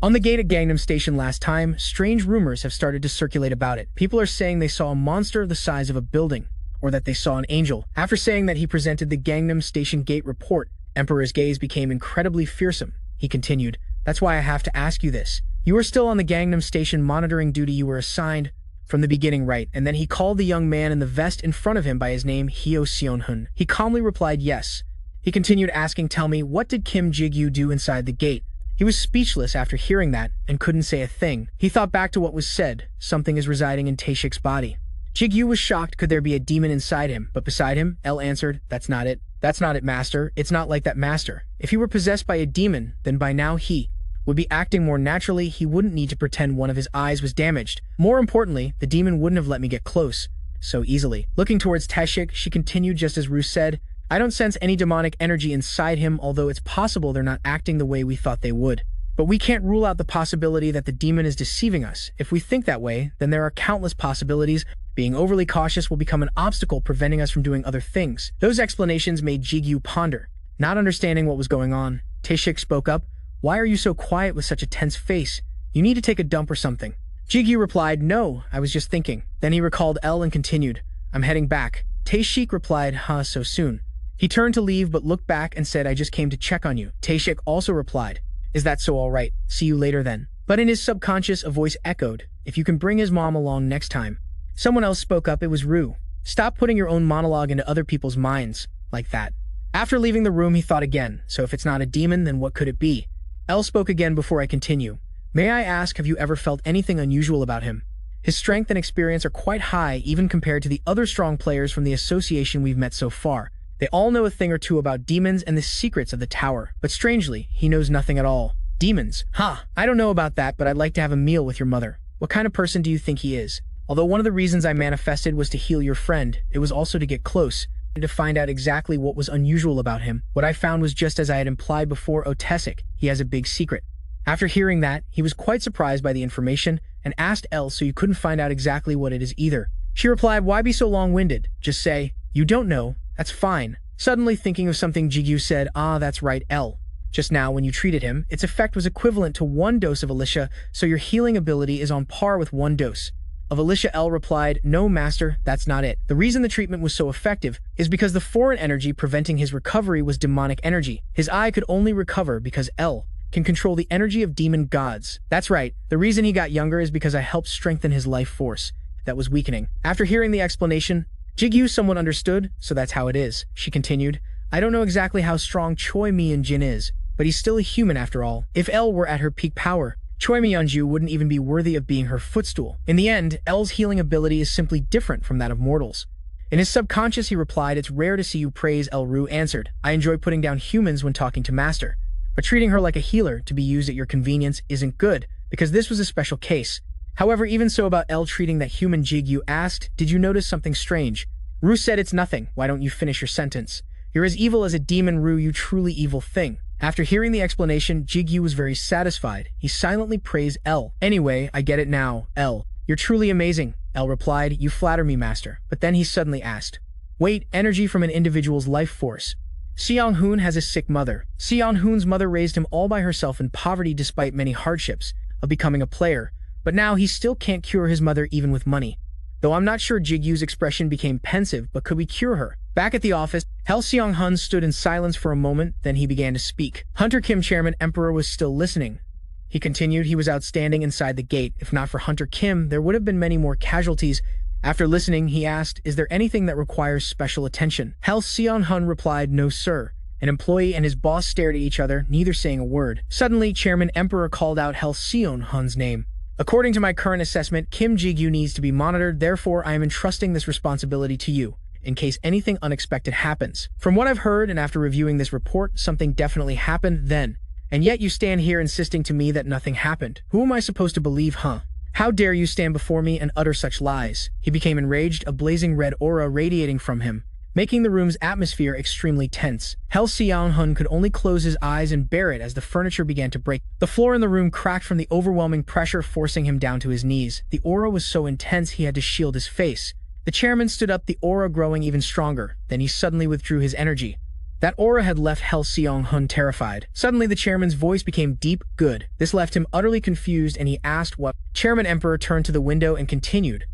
On the gate at Gangnam Station last time, strange rumors have started to circulate about it. People are saying they saw a monster the size of a building, or that they saw an angel." After saying that, he presented the Gangnam Station gate report. Emperor's gaze became incredibly fearsome. He continued, "That's why I have to ask you this. You are still on the Gangnam Station monitoring duty. You were assigned from the beginning, right?" And then he called the young man in the vest in front of him by his name, Hyo Seon-hun. He calmly replied, "Yes." He continued asking, "Tell me, what did Kim Jigu do inside the gate?" He was speechless after hearing that and couldn't say a thing. He thought back to what was said. Something is residing in Tsik's body. Jigu was shocked. Could there be a demon inside him? But beside him, L answered, "That's not it. That's not it, master. It's not like that, master. If he were possessed by a demon, then by now he would be acting more naturally. He wouldn't need to pretend one of his eyes was damaged. More importantly, the demon wouldn't have let me get close so easily." Looking towards Tsik, she continued just as Ru said, "I don't sense any demonic energy inside him, although it's possible they're not acting the way we thought they would. But we can't rule out the possibility that the demon is deceiving us. If we think that way, then there are countless possibilities. Being overly cautious will become an obstacle preventing us from doing other things." Those explanations made Jigu ponder. Not understanding what was going on, Tsik spoke up. "Why are you so quiet with such a tense face? You need to take a dump or something." Jigu replied, "No, I was just thinking." Then he recalled L and continued, "I'm heading back." Tsik replied, "Huh, so soon?" He turned to leave but looked back and said, "I just came to check on you." Tsik also replied, "Is that so? All right. See you later then." But in his subconscious, a voice echoed, "If you can bring his mom along next time." Someone else spoke up. It was Ru. "Stop putting your own monologue into other people's minds like that." After leaving the room, he thought again. So if it's not a demon, then what could it be? L spoke again. "Before I continue, may I ask, have you ever felt anything unusual about him? His strength and experience are quite high, even compared to the other strong players from the association we've met so far. They all know a thing or two about demons and the secrets of the tower, but strangely, he knows nothing at all." "Demons? Huh, I don't know about that, but I'd like to have a meal with your mother. What kind of person do you think he is? Although one of the reasons I manifested was to heal your friend, it was also to get close, and to find out exactly what was unusual about him. What I found was just as I had implied before. Tsik, he has a big secret." After hearing that, he was quite surprised by the information and asked L, "So you couldn't find out exactly what it is either?" She replied, "Why be so long-winded? Just say, you don't know. That's fine." Suddenly thinking of something, Jigu said, "Ah, that's right, L. Just now, when you treated him, its effect was equivalent to 1 dose of Alicia, so your healing ability is on par with 1 dose of Alicia." L replied, "No, master, that's not it. The reason the treatment was so effective is because the foreign energy preventing his recovery was demonic energy. His eye could only recover because L can control the energy of demon gods. That's right. The reason he got younger is because I helped strengthen his life force that was weakening." After hearing the explanation, Jigu somewhat understood. "So that's how it is." She continued, "I don't know exactly how strong Choi Myung-jin is, but he's still a human after all. If L were at her peak power, Choi Myung-ju wouldn't even be worthy of being her footstool. In the end, L's healing ability is simply different from that of mortals." In his subconscious, he replied, "It's rare to see you praise." L. Ru answered, "I enjoy putting down humans when talking to Master, but treating her like a healer to be used at your convenience isn't good, because this was a special case." However, even so, about L treating that human, Jigu asked, "Did you notice something strange?" Ru said, "It's nothing. Why don't you finish your sentence? You're as evil as a demon, Ru, you truly evil thing." After hearing the explanation, Jigu was very satisfied. He silently praised L. "Anyway, I get it now, L. You're truly amazing." L replied, "You flatter me, master." But then he suddenly asked, Wait, energy from an individual's life force. Seong-hoon has a sick mother. Seong-hoon's mother raised him all by herself in poverty despite many hardships of becoming a player, but now he still can't cure his mother even with money. Though I'm not sure. Jigu's expression became pensive, but could we cure her? Back at the office, Hell Seong-hun stood in silence for a moment, then he began to speak. Hunter Kim, Chairman Emperor, was still listening. He continued, he was outstanding inside the gate. If not for Hunter Kim, there would have been many more casualties. After listening, he asked, is there anything that requires special attention? Hell Seong-hun replied, no sir. An employee and his boss stared at each other, neither saying a word. Suddenly, Chairman Emperor called out Hell Seong-hun's name. According to my current assessment, Kim Jigu needs to be monitored, therefore I am entrusting this responsibility to you, in case anything unexpected happens. From what I've heard and after reviewing this report, something definitely happened then. And yet you stand here insisting to me that nothing happened. Who am I supposed to believe, huh? How dare you stand before me and utter such lies? He became enraged, a blazing red aura radiating from him, making the room's atmosphere extremely tense. Hell Seong-hun could only close his eyes and bear it as the furniture began to break. The floor in the room cracked from the overwhelming pressure, forcing him down to his knees. The aura was so intense he had to shield his face. The chairman stood up, the aura growing even stronger. Then he suddenly withdrew his energy. That aura had left Hell Seong-hun terrified. Suddenly the chairman's voice became deep, good. This left him utterly confused and he asked what. Chairman Emperor turned to the window and continued,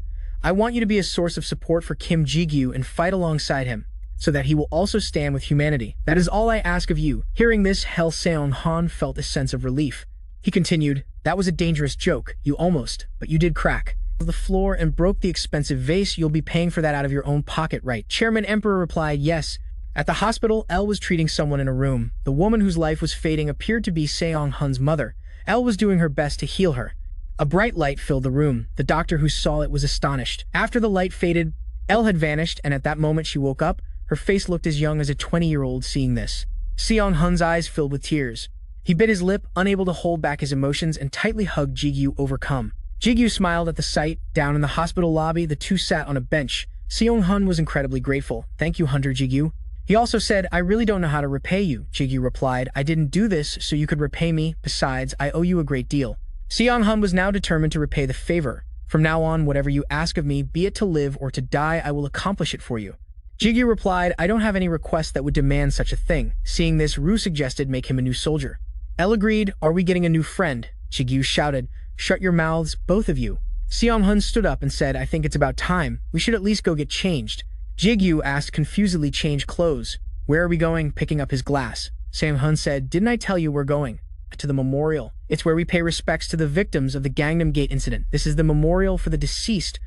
I want you to be a source of support for Kim Jigu and fight alongside him, so that he will also stand with humanity. That is all I ask of you. Hearing this, Hell Seong-hun felt a sense of relief. He continued, that was a dangerous joke. You almost, but you did crack the floor and broke the expensive vase. You'll be paying for that out of your own pocket, right? Chairman Emperor replied, yes. At the hospital, Elle was treating someone in a room. The woman whose life was fading appeared to be Seong-hun's mother. Elle was doing her best to heal her. A bright light filled the room. The doctor who saw it was astonished. After the light faded, Elle had vanished, and at that moment she woke up. Her face looked as young as a 20-year-old. Seeing this, Seong-hun's eyes filled with tears. He bit his lip, unable to hold back his emotions, and tightly hugged Jigu, overcome. Jigu smiled at the sight. Down in the hospital lobby, the two sat on a bench. Seong-hun was incredibly grateful. Thank you, Hunter Jigu. He also said, I really don't know how to repay you. Jigu replied, I didn't do this so you could repay me. Besides, I owe you a great deal. Seong-hun was now determined to repay the favor. From now on, whatever you ask of me, be it to live or to die, I will accomplish it for you. Jigu replied, I don't have any request that would demand such a thing. Seeing this, Ru suggested make him a new soldier. Elle agreed, are we getting a new friend? Jigu shouted, shut your mouths, both of you. Seong-hun stood up and said, I think it's about time. We should at least go get changed. Jigu asked confusedly, change clothes. Where are we going? Picking up his glass. Seong-hun said, didn't I tell you we're going to the memorial? It's where we pay respects to the victims of the Gangnam Gate incident. This is the memorial for the deceased.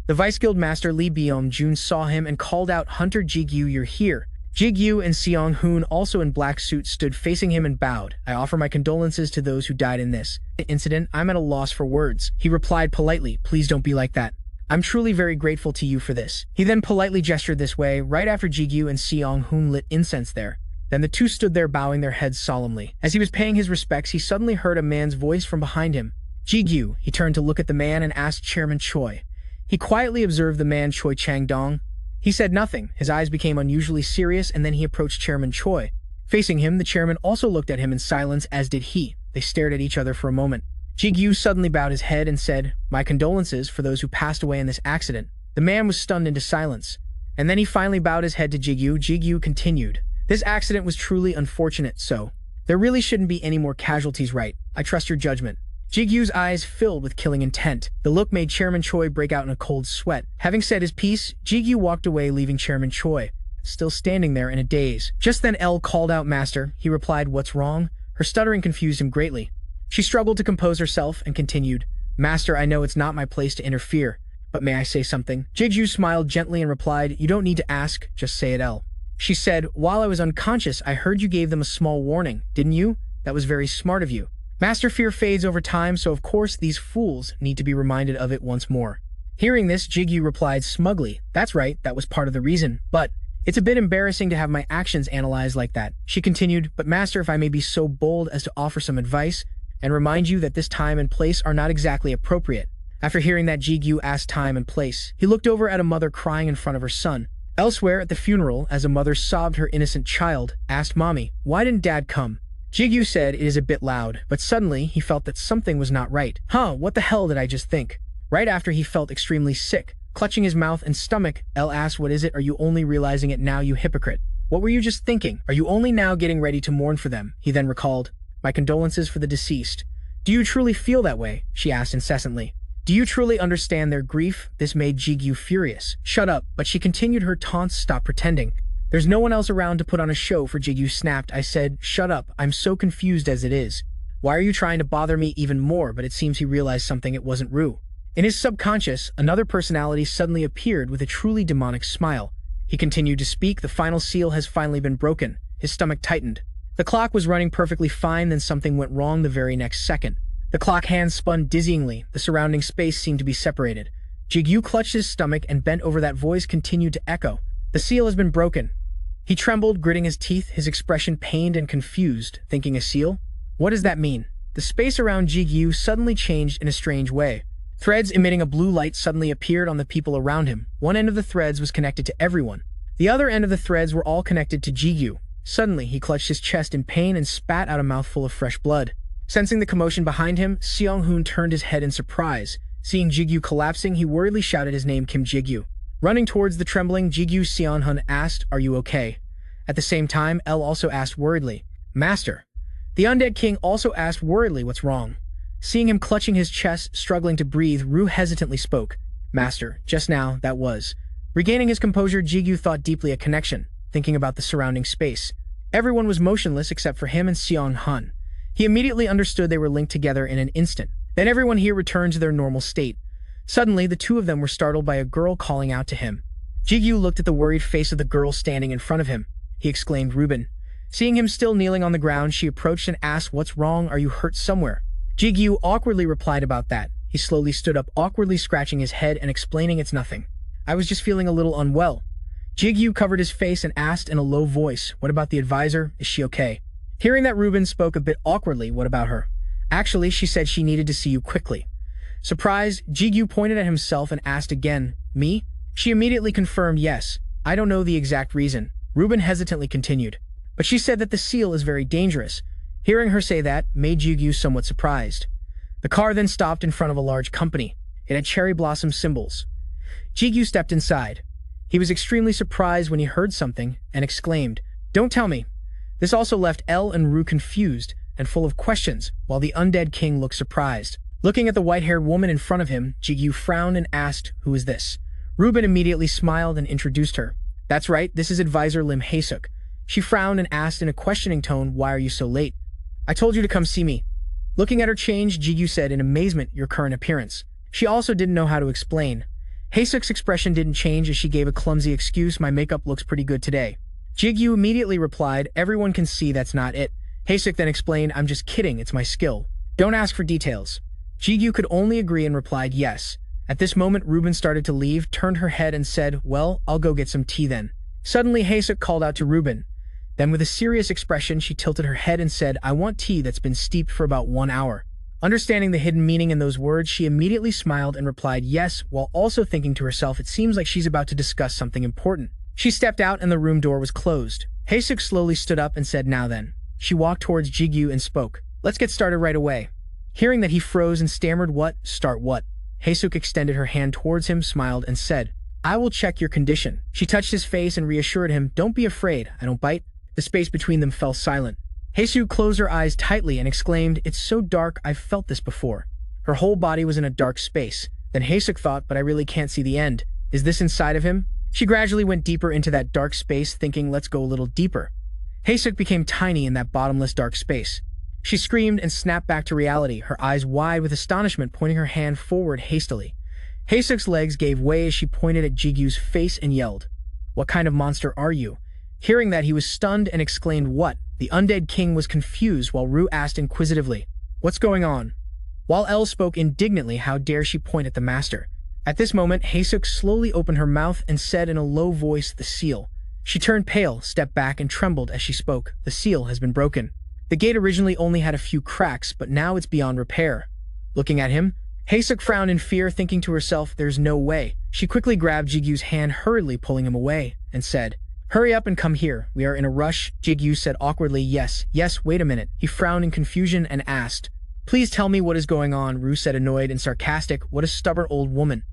The Vice Guild Master Lee Byung-jun saw him and called out, Hunter Jigu, you're here. Jigu and Seong-hoon, also in black suits, stood facing him and bowed. I offer my condolences to those who died in this incident. I'm at a loss for words. He replied politely, please don't be like that. I'm truly very grateful to you for this. He then politely gestured this way, right after Jigu and Seong-hoon lit incense there. Then the two stood there bowing their heads solemnly. As he was paying his respects, he suddenly heard a man's voice from behind him. Jigu. He turned to look at the man and asked Chairman Choi. He quietly observed the man Choi Chang-dong. He said nothing. His eyes became unusually serious, and then he approached Chairman Choi. Facing him, the chairman also looked at him in silence, as did he. They stared at each other for a moment. Jigu suddenly bowed his head and said, my condolences for those who passed away in this accident. The man was stunned into silence. And then he finally bowed his head to Jigu. Jigu continued, this accident was truly unfortunate, so there really shouldn't be any more casualties, right? I trust your judgment. Jigu's eyes filled with killing intent. The look made Chairman Choi break out in a cold sweat. Having said his piece, Jigu walked away, leaving Chairman Choi still standing there in a daze. Just then Elle called out, Master. He replied, what's wrong? Her stuttering confused him greatly. She struggled to compose herself and continued, Master, I know it's not my place to interfere, but may I say something? Jigu smiled gently and replied, you don't need to ask, just say it, Elle. She said, while I was unconscious, I heard you gave them a small warning, didn't you? That was very smart of you. Master, fear fades over time, so of course these fools need to be reminded of it once more. Hearing this, Jigu replied smugly, that's right, that was part of the reason, but it's a bit embarrassing to have my actions analyzed like that. She continued, but Master, if I may be so bold as to offer some advice, and remind you that this time and place are not exactly appropriate. After hearing that, Jigu asked time and place. He looked over at a mother crying in front of her son. Elsewhere at the funeral, as a mother sobbed her innocent child, asked Mommy, why didn't Dad come? Jigu said it is a bit loud, but suddenly he felt that something was not right. What the hell did I just think? Right after he felt extremely sick. Clutching his mouth and stomach, L asked, "What is it? Are you only realizing it now, you hypocrite? What were you just thinking? Are you only now getting ready to mourn for them?" He then recalled, "My condolences for the deceased." "Do you truly feel that way?" she asked incessantly. "Do you truly understand their grief?" This made Jigu furious. "Shut up," but she continued her taunts. "Stop pretending. There's no one else around to put on a show for." Jigu snapped. "I said, shut up. I'm so confused as it is. Why are you trying to bother me even more?" But it seems he realized something. It wasn't Rue. In his subconscious, another personality suddenly appeared with a truly demonic smile. He continued to speak. "The final seal has finally been broken." His stomach tightened. The clock was running perfectly fine, then something went wrong the very next second. The clock hands spun dizzyingly. The surrounding space seemed to be separated. Jigu clutched his stomach and bent over. That voice continued to echo. "The seal has been broken." He trembled, gritting his teeth, his expression pained and confused, thinking, a seal? What does that mean? The space around Jigu suddenly changed in a strange way. Threads emitting a blue light suddenly appeared on the people around him. One end of the threads was connected to everyone. The other end of the threads were all connected to Jigu. Suddenly, he clutched his chest in pain and spat out a mouthful of fresh blood. Sensing the commotion behind him, Seong-hoon turned his head in surprise. Seeing Jigu collapsing, he worriedly shouted his name, "Kim Jigu." Running towards the trembling Jigu, Seong-hoon asked, "Are you okay?" At the same time, L also asked worriedly, "Master." The undead king also asked worriedly, "What's wrong?" Seeing him clutching his chest, struggling to breathe, Rue hesitantly spoke, "Master, just now, that was." Regaining his composure, Jigu thought deeply. A connection, thinking about the surrounding space. Everyone was motionless except for him and Seong-hoon. He immediately understood they were linked together in an instant. Then everyone here returned to their normal state. Suddenly, the two of them were startled by a girl calling out to him. Jigu looked at the worried face of the girl standing in front of him. He exclaimed, "Ruben." Seeing him still kneeling on the ground, she approached and asked, "What's wrong? Are you hurt somewhere?" Jigu awkwardly replied about that. He slowly stood up, awkwardly scratching his head and explaining, "It's nothing. I was just feeling a little unwell." Jigu covered his face and asked in a low voice, "What about the advisor? Is she okay?" Hearing that Ruben spoke a bit awkwardly, "What about her?" "Actually, she said she needed to see you quickly." Surprised, Jigu pointed at himself and asked again, "Me?" She immediately confirmed, "Yes. I don't know the exact reason." Ruben hesitantly continued, "But she said that the seal is very dangerous." Hearing her say that made Jigu somewhat surprised. The car then stopped in front of a large company. It had cherry blossom symbols. Jigu stepped inside. He was extremely surprised when he heard something and exclaimed, "Don't tell me." This also left L and Rue confused and full of questions, while the undead king looked surprised. Looking at the white-haired woman in front of him, Jigu frowned and asked, "Who is this?" Ruben immediately smiled and introduced her. "That's right, this is Advisor Lim Haesuk." She frowned and asked in a questioning tone, "Why are you so late?" "I told you to come see me." Looking at her change, Jigu said in amazement, "Your current appearance." She also didn't know how to explain. Haesuk's expression didn't change as she gave a clumsy excuse, "My makeup looks pretty good today." Jigu immediately replied, "Everyone can see that's not it." Haesuk then explained, "I'm just kidding, it's my skill. Don't ask for details." Jigu could only agree and replied, "Yes." At this moment, Ruben started to leave, turned her head and said, "Well, I'll go get some tea then." Suddenly, Haesuk called out to Ruben. Then with a serious expression, she tilted her head and said, "I want tea that's been steeped for about 1 hour." Understanding the hidden meaning in those words, she immediately smiled and replied yes, while also thinking to herself, it seems like she's about to discuss something important. She stepped out and the room door was closed. Haesuk slowly stood up and said, "Now then." She walked towards Jigu and spoke, "Let's get started right away." Hearing that he froze and stammered, "What? Start what?" Haesuk extended her hand towards him, smiled, and said, "I will check your condition." She touched his face and reassured him, "Don't be afraid, I don't bite." The space between them fell silent. Haesuk closed her eyes tightly and exclaimed, "It's so dark, I've felt this before." Her whole body was in a dark space. Then Haesuk thought, "But I really can't see the end. Is this inside of him?" She gradually went deeper into that dark space, thinking, "Let's go a little deeper." Haesuk became tiny in that bottomless dark space. She screamed and snapped back to reality, her eyes wide with astonishment, pointing her hand forward hastily. Haesuk's legs gave way as she pointed at Jigu's face and yelled, "What kind of monster are you?" Hearing that, he was stunned and exclaimed, "What?" The undead king was confused, while Rue asked inquisitively, "What's going on?" While Elle spoke indignantly, "How dare she point at the master?" At this moment, Haesuk slowly opened her mouth and said in a low voice, "The seal." She turned pale, stepped back, and trembled as she spoke. "The seal has been broken. The gate originally only had a few cracks, but now it's beyond repair." Looking at him, Haesuk frowned in fear, thinking to herself, "There's no way." She quickly grabbed Jigu's hand, hurriedly pulling him away, and said, "Hurry up and come here. We are in a rush." Jigu said awkwardly, Yes, wait a minute." He frowned in confusion and asked, "Please tell me what is going on." Rue said, annoyed and sarcastic, "What a stubborn old woman."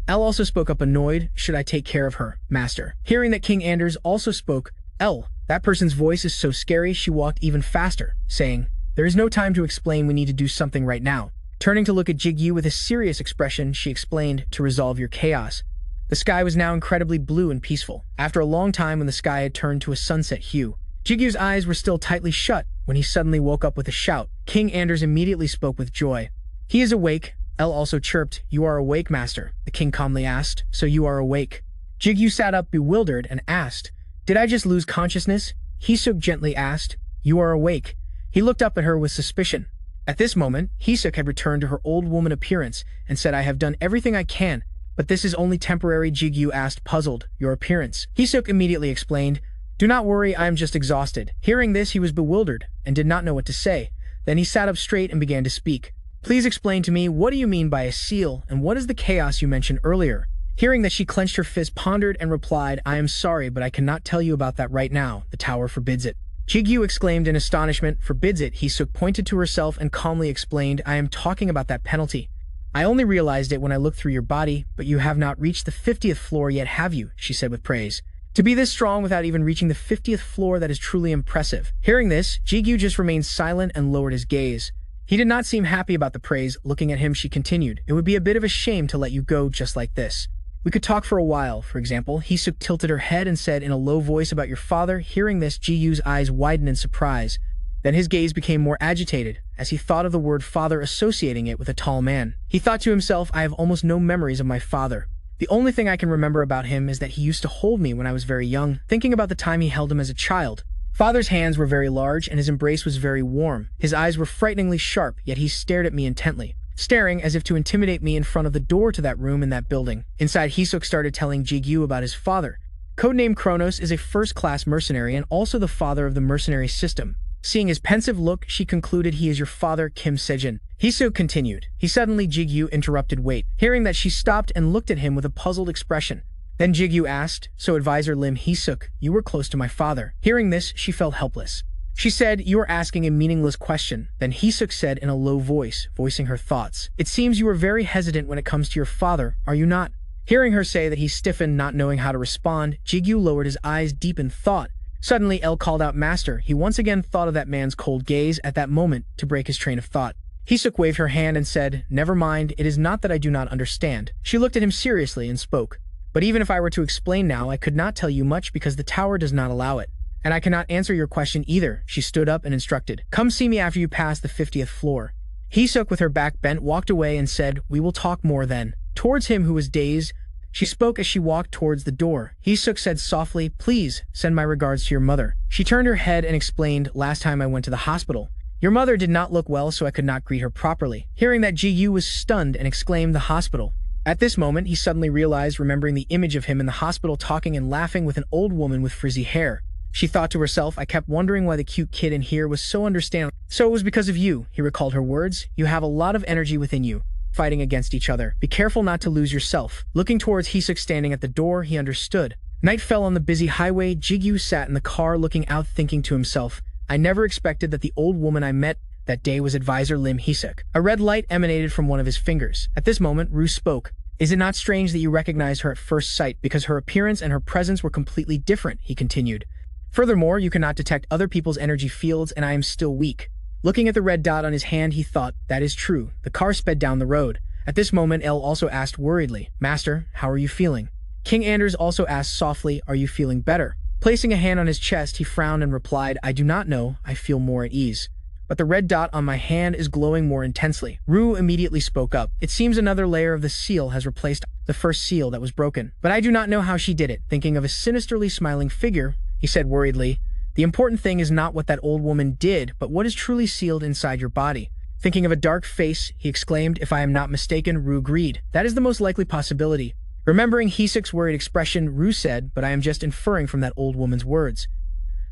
L also spoke up annoyed. Should I take care of her, master? Hearing that King Anders also spoke, L, that person's voice is so scary she walked even faster, saying, there is no time to explain, we need to do something right now. Turning to look at Jigu with a serious expression, she explained, to resolve your chaos. The sky was now incredibly blue and peaceful, after a long time when the sky had turned to a sunset hue. Jigu's eyes were still tightly shut when he suddenly woke up with a shout. King Anders immediately spoke with joy. He is awake. El also chirped. You are awake, master, the king calmly asked. So you are awake. Jigu sat up bewildered and asked, did I just lose consciousness? Hisuk gently asked. You are awake. He looked up at her with suspicion. At this moment, Hisuk had returned to her old woman appearance and said, I have done everything I can, but this is only temporary. Jigu asked, puzzled, your appearance. Hisuk immediately explained, do not worry, I am just exhausted. Hearing this, he was bewildered and did not know what to say. Then he sat up straight and began to speak. Please explain to me, what do you mean by a seal, and what is the chaos you mentioned earlier? Hearing that, she clenched her fist, pondered, and replied, I am sorry, but I cannot tell you about that right now. The tower forbids it. Jigu exclaimed in astonishment, forbids it? Hisuk pointed to herself and calmly explained, I am talking about that penalty. I only realized it when I looked through your body, but you have not reached the 50th floor yet, have you? She said with praise. To be this strong without even reaching the 50th floor, that is truly impressive. Hearing this, Jigu just remained silent and lowered his gaze. He did not seem happy about the praise. Looking at him, she continued, it would be a bit of a shame to let you go just like this. We could talk for a while, for example. Hisuk tilted her head and said in a low voice, about your father. Hearing this, Jigu's eyes widened in surprise. Then his gaze became more agitated, as he thought of the word father, associating it with a tall man. He thought to himself, I have almost no memories of my father. The only thing I can remember about him is that he used to hold me when I was very young, thinking about the time he held him as a child. Father's hands were very large and his embrace was very warm. His eyes were frighteningly sharp, yet he stared at me intently, staring as if to intimidate me in front of the door to that room in that building. Inside, Hisuk started telling Jigu about his father. Codename Kronos is a first-class mercenary and also the father of the mercenary system. Seeing his pensive look, she concluded, he is your father, Kim Sejin. Hisuk continued. Jigu interrupted. Wait. Hearing that, she stopped and looked at him with a puzzled expression. Then Jigu asked, so advisor Lim Hisuk, you were close to my father. Hearing this, she felt helpless. She said, you are asking a meaningless question. Then Hisuk said in a low voice, voicing her thoughts, it seems you are very hesitant when it comes to your father, are you not? Hearing her say that, he stiffened, not knowing how to respond. Jigu lowered his eyes deep in thought. Suddenly, El called out, master. He once again thought of that man's cold gaze at that moment to break his train of thought. Hisuk waved her hand and said, never mind, it is not that I do not understand. She looked at him seriously and spoke. But even if I were to explain now, I could not tell you much because the tower does not allow it. And I cannot answer your question either. She stood up and instructed, come see me after you pass the 50th floor. Hisuk, with her back bent, walked away and said, we will talk more then. Towards him, who was dazed, she spoke as she walked towards the door. Hisuk said softly, please, send my regards to your mother. She turned her head and explained, last time I went to the hospital, your mother did not look well, so I could not greet her properly. Hearing that, Jigu was stunned and exclaimed, the hospital. At this moment, he suddenly realized, remembering the image of him in the hospital talking and laughing with an old woman with frizzy hair. She thought to herself, I kept wondering why the cute kid in here was so understandable. So it was because of you, he recalled her words. You have a lot of energy within you, fighting against each other. Be careful not to lose yourself. Looking towards Hisuk standing at the door, he understood. Night fell on the busy highway. Jigu sat in the car looking out, thinking to himself, I never expected that the old woman I met that day was advisor Lim Hisuk. A red light emanated from one of his fingers. At this moment, Ru spoke. Is it not strange that you recognized her at first sight because her appearance and her presence were completely different, he continued. Furthermore, you cannot detect other people's energy fields and I am still weak. Looking at the red dot on his hand, he thought, that is true. The car sped down the road. At this moment, El also asked worriedly, Master, how are you feeling? King Anders also asked softly, are you feeling better? Placing a hand on his chest, he frowned and replied, I do not know, I feel more at ease. But the red dot on my hand is glowing more intensely. Ru immediately spoke up. It seems another layer of the seal has replaced the first seal that was broken. But I do not know how she did it. Thinking of a sinisterly smiling figure, he said worriedly, the important thing is not what that old woman did, but what is truly sealed inside your body. Thinking of a dark face, he exclaimed, if I am not mistaken, Ru agreed. That is the most likely possibility. Remembering Hisuk's worried expression, Ru said, but I am just inferring from that old woman's words.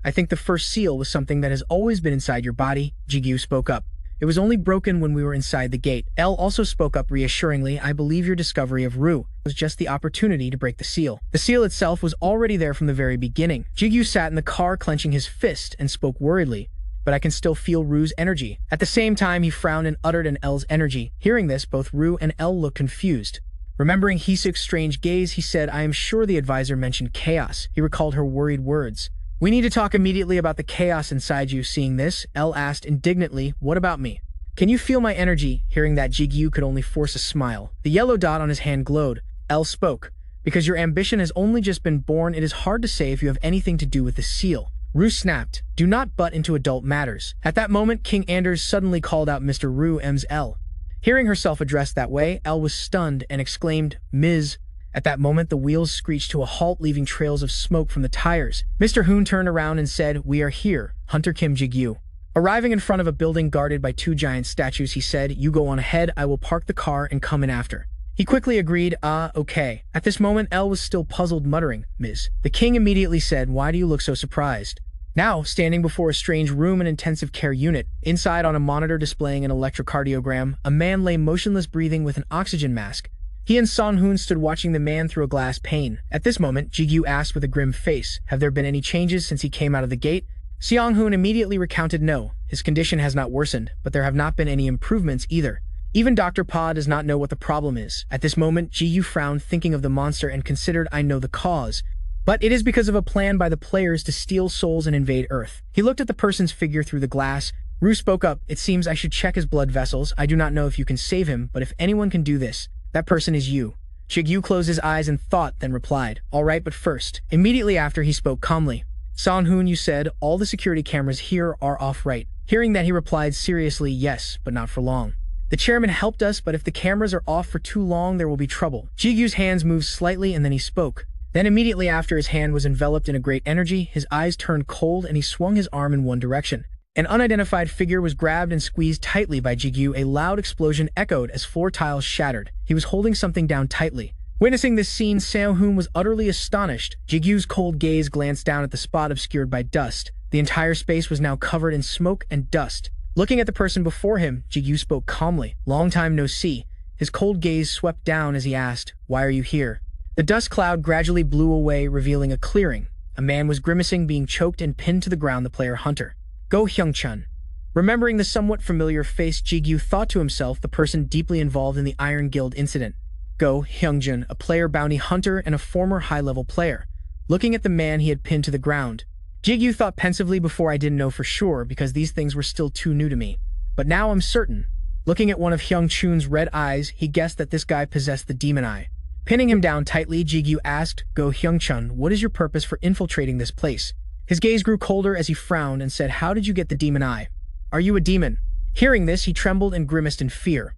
I think the first seal was something that has always been inside your body, Jigu spoke up. It was only broken when we were inside the gate. El also spoke up reassuringly, I believe your discovery of Ru was just the opportunity to break the seal. The seal itself was already there from the very beginning. Jigu sat in the car clenching his fist and spoke worriedly, but I can still feel Ru's energy. At the same time, he frowned and uttered an L's energy. Hearing this, both Ru and El looked confused. Remembering Hisuk's strange gaze, he said, I am sure the advisor mentioned chaos. He recalled her worried words. We need to talk immediately about the chaos inside you. Seeing this, L asked indignantly, what about me? Can you feel my energy? Hearing that, Jigu could only force a smile. The yellow dot on his hand glowed. L spoke. Because your ambition has only just been born, it is hard to say if you have anything to do with the seal. Ru snapped. Do not butt into adult matters. At that moment, King Anders suddenly called out Mr. Ru M's L. Hearing herself addressed that way, L was stunned and exclaimed, Ms. At that moment, the wheels screeched to a halt, leaving trails of smoke from the tires. Mr. Hoon turned around and said, We are here, Hunter Kim Jigyu. Arriving in front of a building guarded by two giant statues, he said, You go on ahead, I will park the car and come in after. He quickly agreed, okay. At this moment, L was still puzzled, muttering, Ms. The king immediately said, Why do you look so surprised? Now, standing before a strange room and intensive care unit, inside on a monitor displaying an electrocardiogram, a man lay motionless, breathing with an oxygen mask. He and Son-hoon stood watching the man through a glass pane. At this moment, Jigyu asked with a grim face, Have there been any changes since he came out of the gate? Seong-hoon immediately recounted no. His condition has not worsened, but there have not been any improvements either. Even Dr. Pa does not know what the problem is. At this moment, Jigyu frowned, thinking of the monster, and considered, I know the cause. But it is because of a plan by the players to steal souls and invade Earth. He looked at the person's figure through the glass. Ru spoke up, It seems I should check his blood vessels. I do not know if you can save him, but if anyone can do this, that person is you. Jigyu closed his eyes in thought, then replied, All right, but first. Immediately after, he spoke calmly. Son-hoon, you said, all the security cameras here are off, right? Hearing that, he replied seriously, Yes, but not for long. The chairman helped us, but if the cameras are off for too long, there will be trouble. Jigyu's hands moved slightly, and then he spoke. Then immediately after, his hand was enveloped in a great energy, his eyes turned cold, and he swung his arm in one direction. An unidentified figure was grabbed and squeezed tightly by Jigyu. A loud explosion echoed as floor tiles shattered. He was holding something down tightly. Witnessing this scene, Seo-hoon was utterly astonished. Jigyu's cold gaze glanced down at the spot obscured by dust. The entire space was now covered in smoke and dust. Looking at the person before him, Jigyu spoke calmly. Long time no see. His cold gaze swept down as he asked, Why are you here? The dust cloud gradually blew away, revealing a clearing. A man was grimacing, being choked and pinned to the ground, the player Hunter. Go Hyung-chun. Remembering the somewhat familiar face, Jigyu thought to himself, the person deeply involved in the Iron Guild incident. Go Hyung-jun, a player bounty hunter and a former high-level player. Looking at the man he had pinned to the ground, Jigyu thought pensively, Before I didn't know for sure because these things were still too new to me. But now I'm certain. Looking at one of Hyung-chun's red eyes, he guessed that this guy possessed the demon eye. Pinning him down tightly, Jigyu asked, Go Hyung-chun, what is your purpose for infiltrating this place? His gaze grew colder as he frowned and said, How did you get the demon eye? Are you a demon? Hearing this, he trembled and grimaced in fear.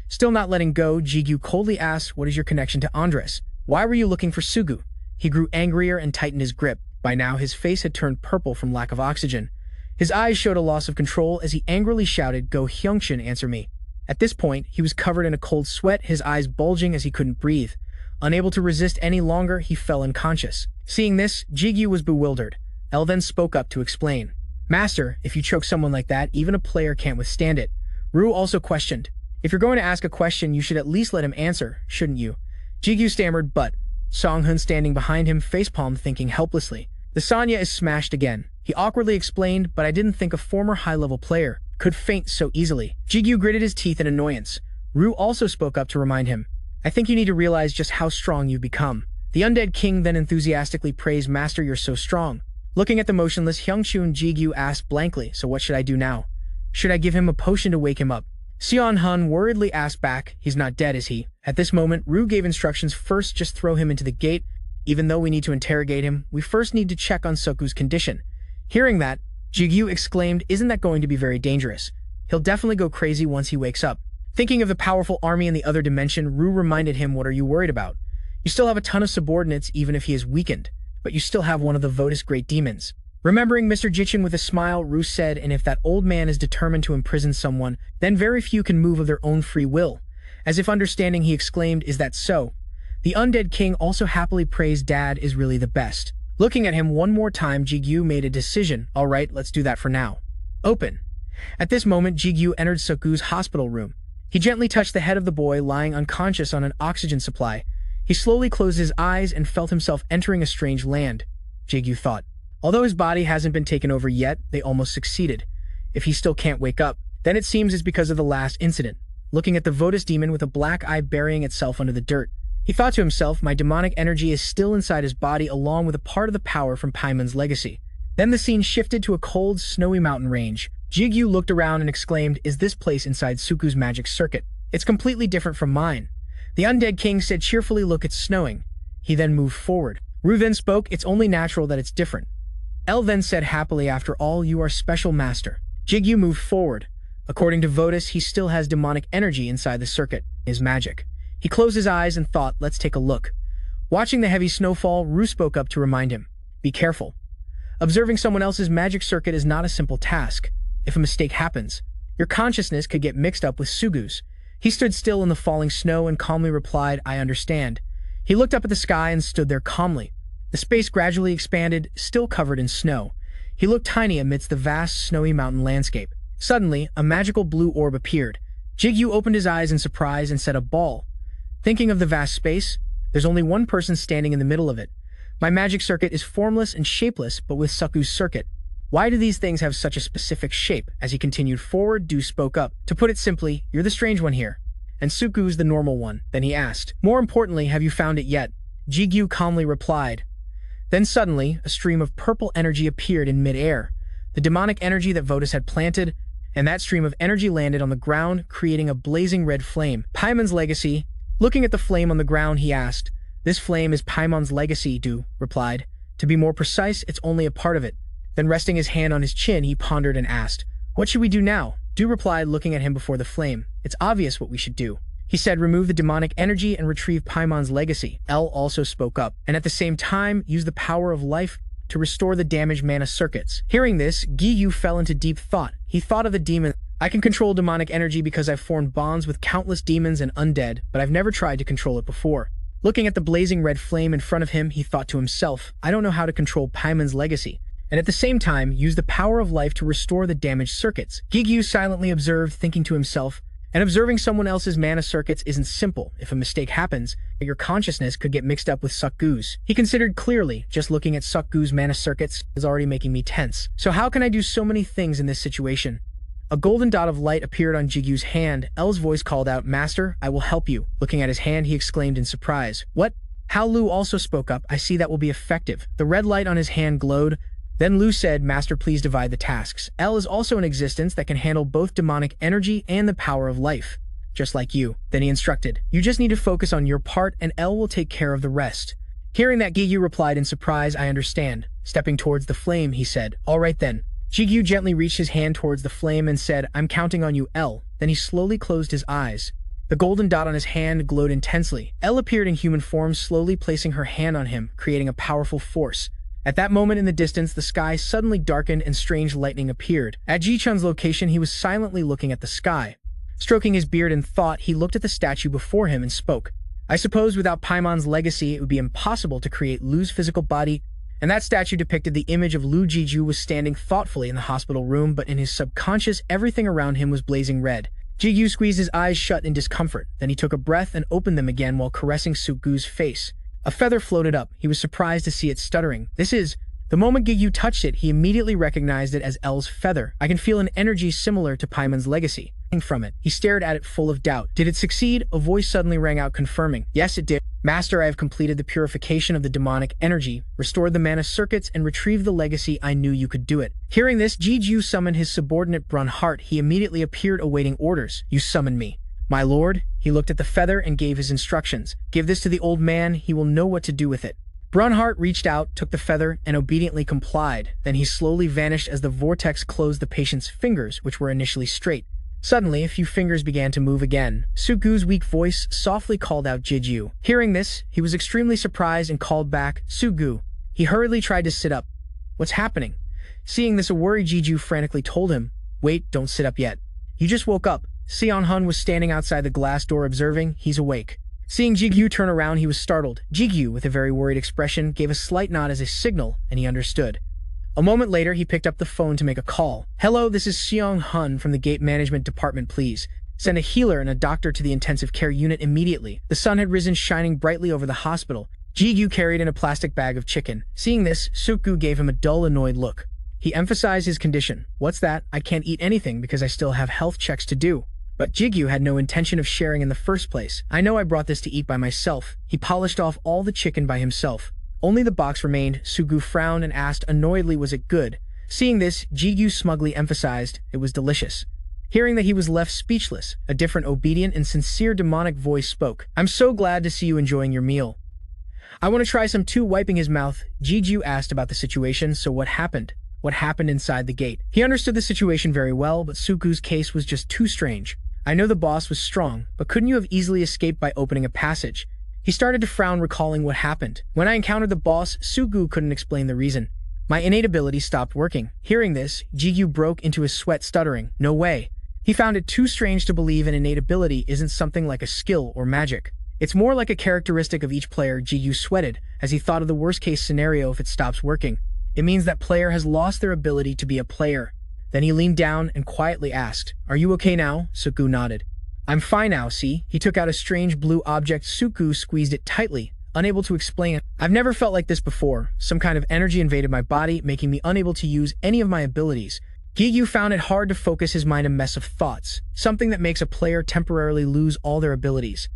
Still not letting go, Jigyu coldly asked, What is your connection to Andres? Why were you looking for Sugu? He grew angrier and tightened his grip. By now, his face had turned purple from lack of oxygen. His eyes showed a loss of control as he angrily shouted, Go Hyung-chun, answer me. At this point, he was covered in a cold sweat, his eyes bulging as he couldn't breathe. Unable to resist any longer, he fell unconscious. Seeing this, Jigyu was bewildered. El then spoke up to explain. Master, if you choke someone like that, even a player can't withstand it. Ru also questioned. If you're going to ask a question, you should at least let him answer, shouldn't you? Jigyu stammered, but Song-hoon standing behind him facepalmed, thinking helplessly. The Sanya is smashed again. He awkwardly explained, but I didn't think a former high-level player could faint so easily. Jigyu gritted his teeth in annoyance. Ru also spoke up to remind him. I think you need to realize just how strong you've become. The undead king then enthusiastically praised, Master, you're so strong. Looking at the motionless Hyung-chun, Jigyu asked blankly, So what should I do now? Should I give him a potion to wake him up? Seon-hun worriedly asked back, He's not dead, is he? At this moment, Ru gave instructions, First, just throw him into the gate. Even though we need to interrogate him, we first need to check on Soku's condition. Hearing that, Jigyu exclaimed, Isn't that going to be very dangerous? He'll definitely go crazy once he wakes up. Thinking of the powerful army in the other dimension, Ru reminded him, What are you worried about? You still have a ton of subordinates even if he is weakened, but you still have one of the Votus great demons. Remembering Mr. Jichin with a smile, Ru said, And if that old man is determined to imprison someone, then very few can move of their own free will. As if understanding, he exclaimed, Is that so? The undead king also happily praised, Dad is really the best. Looking at him one more time, Jigyu made a decision. All right, let's do that for now. Open. At this moment, Jigyu entered Soku's hospital room. He gently touched the head of the boy lying unconscious on an oxygen supply. He slowly closed his eyes and felt himself entering a strange land, Jigyu thought. Although his body hasn't been taken over yet, they almost succeeded. If he still can't wake up, then it seems it's because of the last incident. Looking at the Votus demon with a black eye burying itself under the dirt, He thought to himself, my demonic energy is still inside his body along with a part of the power from Paimon's legacy. Then the scene shifted to a cold, snowy mountain range. Jigu looked around and exclaimed, is this place inside Suku's magic circuit? It's completely different from mine. The undead king said cheerfully, look, it's snowing. He then moved forward. Ru then spoke, it's only natural that it's different. El then said happily, after all, you are special master. Jigu moved forward. According to Votus, he still has demonic energy inside the circuit, his magic. He closed his eyes and thought, let's take a look. Watching the heavy snowfall, Ru spoke up to remind him, be careful. Observing someone else's magic circuit is not a simple task. If a mistake happens, your consciousness could get mixed up with Sugu's. He stood still in the falling snow and calmly replied, I understand. He looked up at the sky and stood there calmly. The space gradually expanded, still covered in snow. He looked tiny amidst the vast, snowy mountain landscape. Suddenly, a magical blue orb appeared. Jigu opened his eyes in surprise and said, a ball. Thinking of the vast space, there's only one person standing in the middle of it. My magic circuit is formless and shapeless, but with Suku's circuit. Why do these things have such a specific shape? As he continued forward, Du spoke up. To put it simply, you're the strange one here. And Suku's the normal one. Then he asked, more importantly, have you found it yet? Jigu calmly replied. Then suddenly, a stream of purple energy appeared in mid-air. The demonic energy that Votus had planted, and that stream of energy landed on the ground, creating a blazing red flame. Paimon's legacy. Looking at the flame on the ground, he asked, this flame is Paimon's legacy, Du replied. To be more precise, it's only a part of it. Then resting his hand on his chin, he pondered and asked, what should we do now? Du replied, looking at him before the flame. It's obvious what we should do. He said, remove the demonic energy and retrieve Paimon's legacy. El also spoke up, and at the same time, use the power of life to restore the damaged mana circuits. Hearing this, Giyu fell into deep thought. He thought of the demon. I can control demonic energy because I've formed bonds with countless demons and undead, but I've never tried to control it before. Looking at the blazing red flame in front of him, he thought to himself, I don't know how to control Paimon's legacy, and at the same time, use the power of life to restore the damaged circuits. Giyu silently observed, thinking to himself, and observing someone else's mana circuits isn't simple. If a mistake happens, your consciousness could get mixed up with Suku's. He considered clearly, just looking at Suku's mana circuits is already making me tense. So how can I do so many things in this situation? A golden dot of light appeared on Jigu's hand. El's voice called out, Master, I will help you. Looking at his hand, he exclaimed in surprise. What? Hao Lu also spoke up. I see that will be effective. The red light on his hand glowed. Then Lu said, Master, please divide the tasks. El is also an existence that can handle both demonic energy and the power of life. Just like you. Then he instructed, you just need to focus on your part and El will take care of the rest. Hearing that, Giyu replied in surprise, I understand. Stepping towards the flame, he said, all right then. Jigu gently reached his hand towards the flame and said, I'm counting on you, El. Then he slowly closed his eyes. The golden dot on his hand glowed intensely. El appeared in human form, slowly placing her hand on him, creating a powerful force. At that moment in the distance, the sky suddenly darkened and strange lightning appeared. At Ji-Chun's location, he was silently looking at the sky. Stroking his beard in thought, he looked at the statue before him and spoke. I suppose without Paimon's legacy, it would be impossible to create Lu's physical body, and that statue depicted the image of Lu Jiju was standing thoughtfully in the hospital room, but in his subconscious, everything around him was blazing red. Jigu squeezed his eyes shut in discomfort. Then he took a breath and opened them again while caressing Sugu's face. A feather floated up. He was surprised to see it stuttering. This is... The moment Giyu touched it, he immediately recognized it as El's feather. I can feel an energy similar to Paimon's legacy. From it, he stared at it full of doubt. Did it succeed? A voice suddenly rang out confirming. Yes, it did. Master, I have completed the purification of the demonic energy, restored the mana circuits, and retrieved the legacy. I knew you could do it. Hearing this, Jiju summoned his subordinate Brunhart. He immediately appeared awaiting orders. You summoned me. My lord, he looked at the feather and gave his instructions. Give this to the old man. He will know what to do with it. Brunhart reached out, took the feather, and obediently complied. Then he slowly vanished as the vortex closed the patient's fingers, which were initially straight. Suddenly, a few fingers began to move again. Sugu's weak voice softly called out Jiju. Hearing this, he was extremely surprised and called back, Sugu. He hurriedly tried to sit up. What's happening? Seeing this, a worried Jiju frantically told him, Wait, don't sit up yet. You just woke up. Sion Hun was standing outside the glass door observing. He's awake. Seeing Jigyu turn around, he was startled. Jigyu, with a very worried expression, gave a slight nod as a signal, and he understood. A moment later, he picked up the phone to make a call. Hello, this is Sion Hun from the Gate Management Department, please. Send a healer and a doctor to the intensive care unit immediately. The sun had risen, shining brightly over the hospital. Jigyu carried in a plastic bag of chicken. Seeing this, Suku gave him a dull, annoyed look. He emphasized his condition. What's that? I can't eat anything because I still have health checks to do. But Jigu had no intention of sharing in the first place. I know I brought this to eat by myself. He polished off all the chicken by himself. Only the box remained. Jigu frowned and asked annoyedly, was it good? Seeing this, Jigu smugly emphasized, it was delicious. Hearing that he was left speechless, a different obedient and sincere demonic voice spoke. I'm so glad to see you enjoying your meal. I want to try some too. Wiping his mouth, Jigu asked about the situation. So what happened? What happened inside the gate? He understood the situation very well, but Suku's case was just too strange. I know the boss was strong, but couldn't you have easily escaped by opening a passage? He started to frown, recalling what happened. When I encountered the boss, Suku couldn't explain the reason. My innate ability stopped working. Hearing this, Jigu broke into a sweat, stuttering, no way. He found it too strange to believe an innate ability isn't something like a skill or magic. It's more like a characteristic of each player. Jigu sweated as he thought of the worst-case scenario if it stops working. It means that player has lost their ability to be a player. Then he leaned down and quietly asked, are you okay now? Suku nodded. I'm fine now, see? He took out a strange blue object. Suku squeezed it tightly, unable to explain it. I've never felt like this before. Some kind of energy invaded my body, making me unable to use any of my abilities. Jigu found it hard to focus his mind, a mess of thoughts, something that makes a player temporarily lose all their abilities.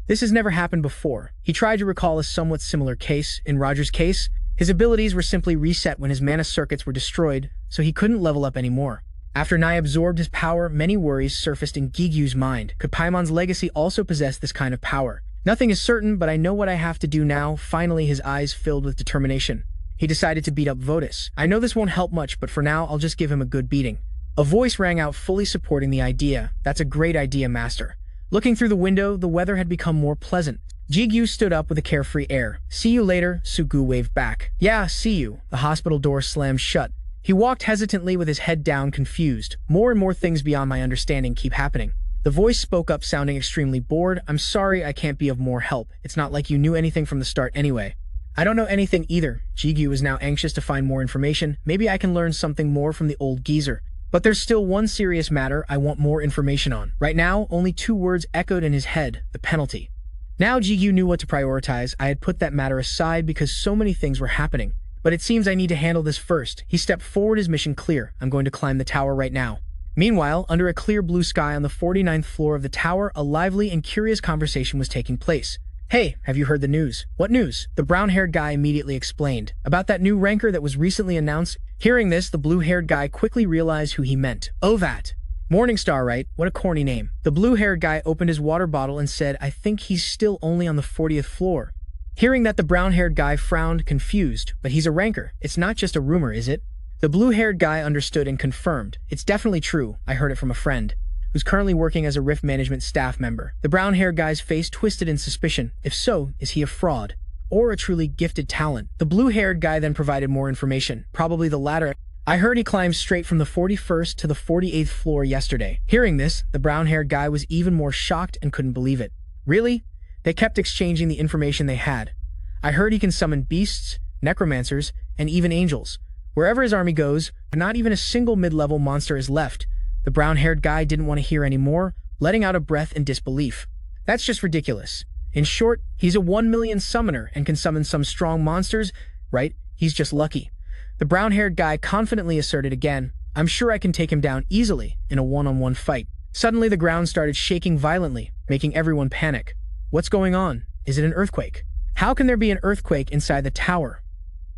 This has never happened before. He tried to recall a somewhat similar case. In Roger's case, his abilities were simply reset when his mana circuits were destroyed, so he couldn't level up anymore. After Nai absorbed his power, many worries surfaced in Gigu's mind. Could Paimon's legacy also possess this kind of power? Nothing is certain, but I know what I have to do now. Finally, his eyes filled with determination. He decided to beat up Votus. I know this won't help much, but for now, I'll just give him a good beating. A voice rang out, fully supporting the idea. That's a great idea, Master. Looking through the window, the weather had become more pleasant. Jigu stood up with a carefree air. See you later, Suku waved back. Yeah, see you. The hospital door slammed shut. He walked hesitantly with his head down, confused. More and more things beyond my understanding keep happening. The voice spoke up, sounding extremely bored. I'm sorry I can't be of more help. It's not like you knew anything from the start anyway. I don't know anything either. Jigu is now anxious to find more information. Maybe I can learn something more from the old geezer. But there's still one serious matter I want more information on. Right now, only 2 words echoed in his head, the penalty. Now Jigu knew what to prioritize. I had put that matter aside because so many things were happening. But it seems I need to handle this first. He stepped forward, his mission clear. I'm going to climb the tower right now. Meanwhile, under a clear blue sky on the 49th floor of the tower, a lively and curious conversation was taking place. Hey, have you heard the news? What news? The brown-haired guy immediately explained. About that new ranker that was recently announced. Hearing this, the blue-haired guy quickly realized who he meant. Oh, that. Morningstar, right? What a corny name. The blue-haired guy opened his water bottle and said, I think he's still only on the 40th floor. Hearing that, the brown-haired guy frowned, confused. But he's a ranker. It's not just a rumor, is it? The blue-haired guy understood and confirmed. It's definitely true. I heard it from a friend who's currently working as a Rift Management staff member. The brown-haired guy's face twisted in suspicion. If so, is he a fraud? Or a truly gifted talent? The blue-haired guy then provided more information, probably the latter. I heard he climbed straight from the 41st to the 48th floor yesterday. Hearing this, the brown-haired guy was even more shocked and couldn't believe it. Really? They kept exchanging the information they had. I heard he can summon beasts, necromancers, and even angels. Wherever his army goes, not even a single mid-level monster is left. The brown-haired guy didn't want to hear any more, letting out a breath in disbelief. That's just ridiculous. In short, he's a 1 million summoner and can summon some strong monsters, right? He's just lucky. The brown-haired guy confidently asserted again, I'm sure I can take him down easily in a one-on-one fight. Suddenly, the ground started shaking violently, making everyone panic. What's going on? Is it an earthquake? How can there be an earthquake inside the tower?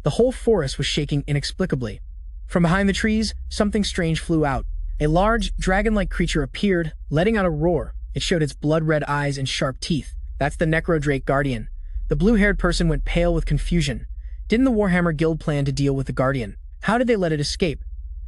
The whole forest was shaking inexplicably. From behind the trees, something strange flew out. A large, dragon-like creature appeared, letting out a roar. It showed its blood-red eyes and sharp teeth. That's the Necrodrake Guardian. The blue-haired person went pale with confusion. Didn't the Warhammer Guild plan to deal with the Guardian? How did they let it escape?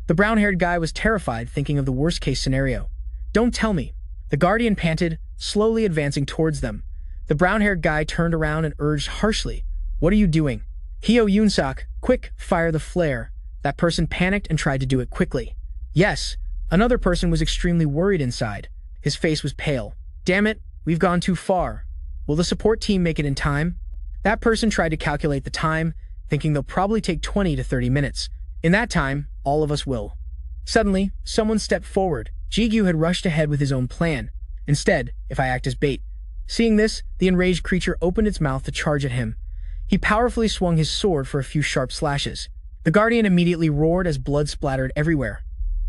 The brown-haired guy was terrified, thinking of the worst-case scenario. Don't tell me. The Guardian panted, slowly advancing towards them. The brown-haired guy turned around and urged harshly, What are you doing? Hyo Yunsak, quick, fire the flare. That person panicked and tried to do it quickly. Yes. Another person was extremely worried inside. His face was pale. Damn it, we've gone too far. Will the support team make it in time? That person tried to calculate the time, thinking they'll probably take 20 to 30 minutes. In that time, all of us will. Suddenly, someone stepped forward. Jigu had rushed ahead with his own plan. Instead, if I act as bait. Seeing this, the enraged creature opened its mouth to charge at him. He powerfully swung his sword for a few sharp slashes. The Guardian immediately roared as blood splattered everywhere.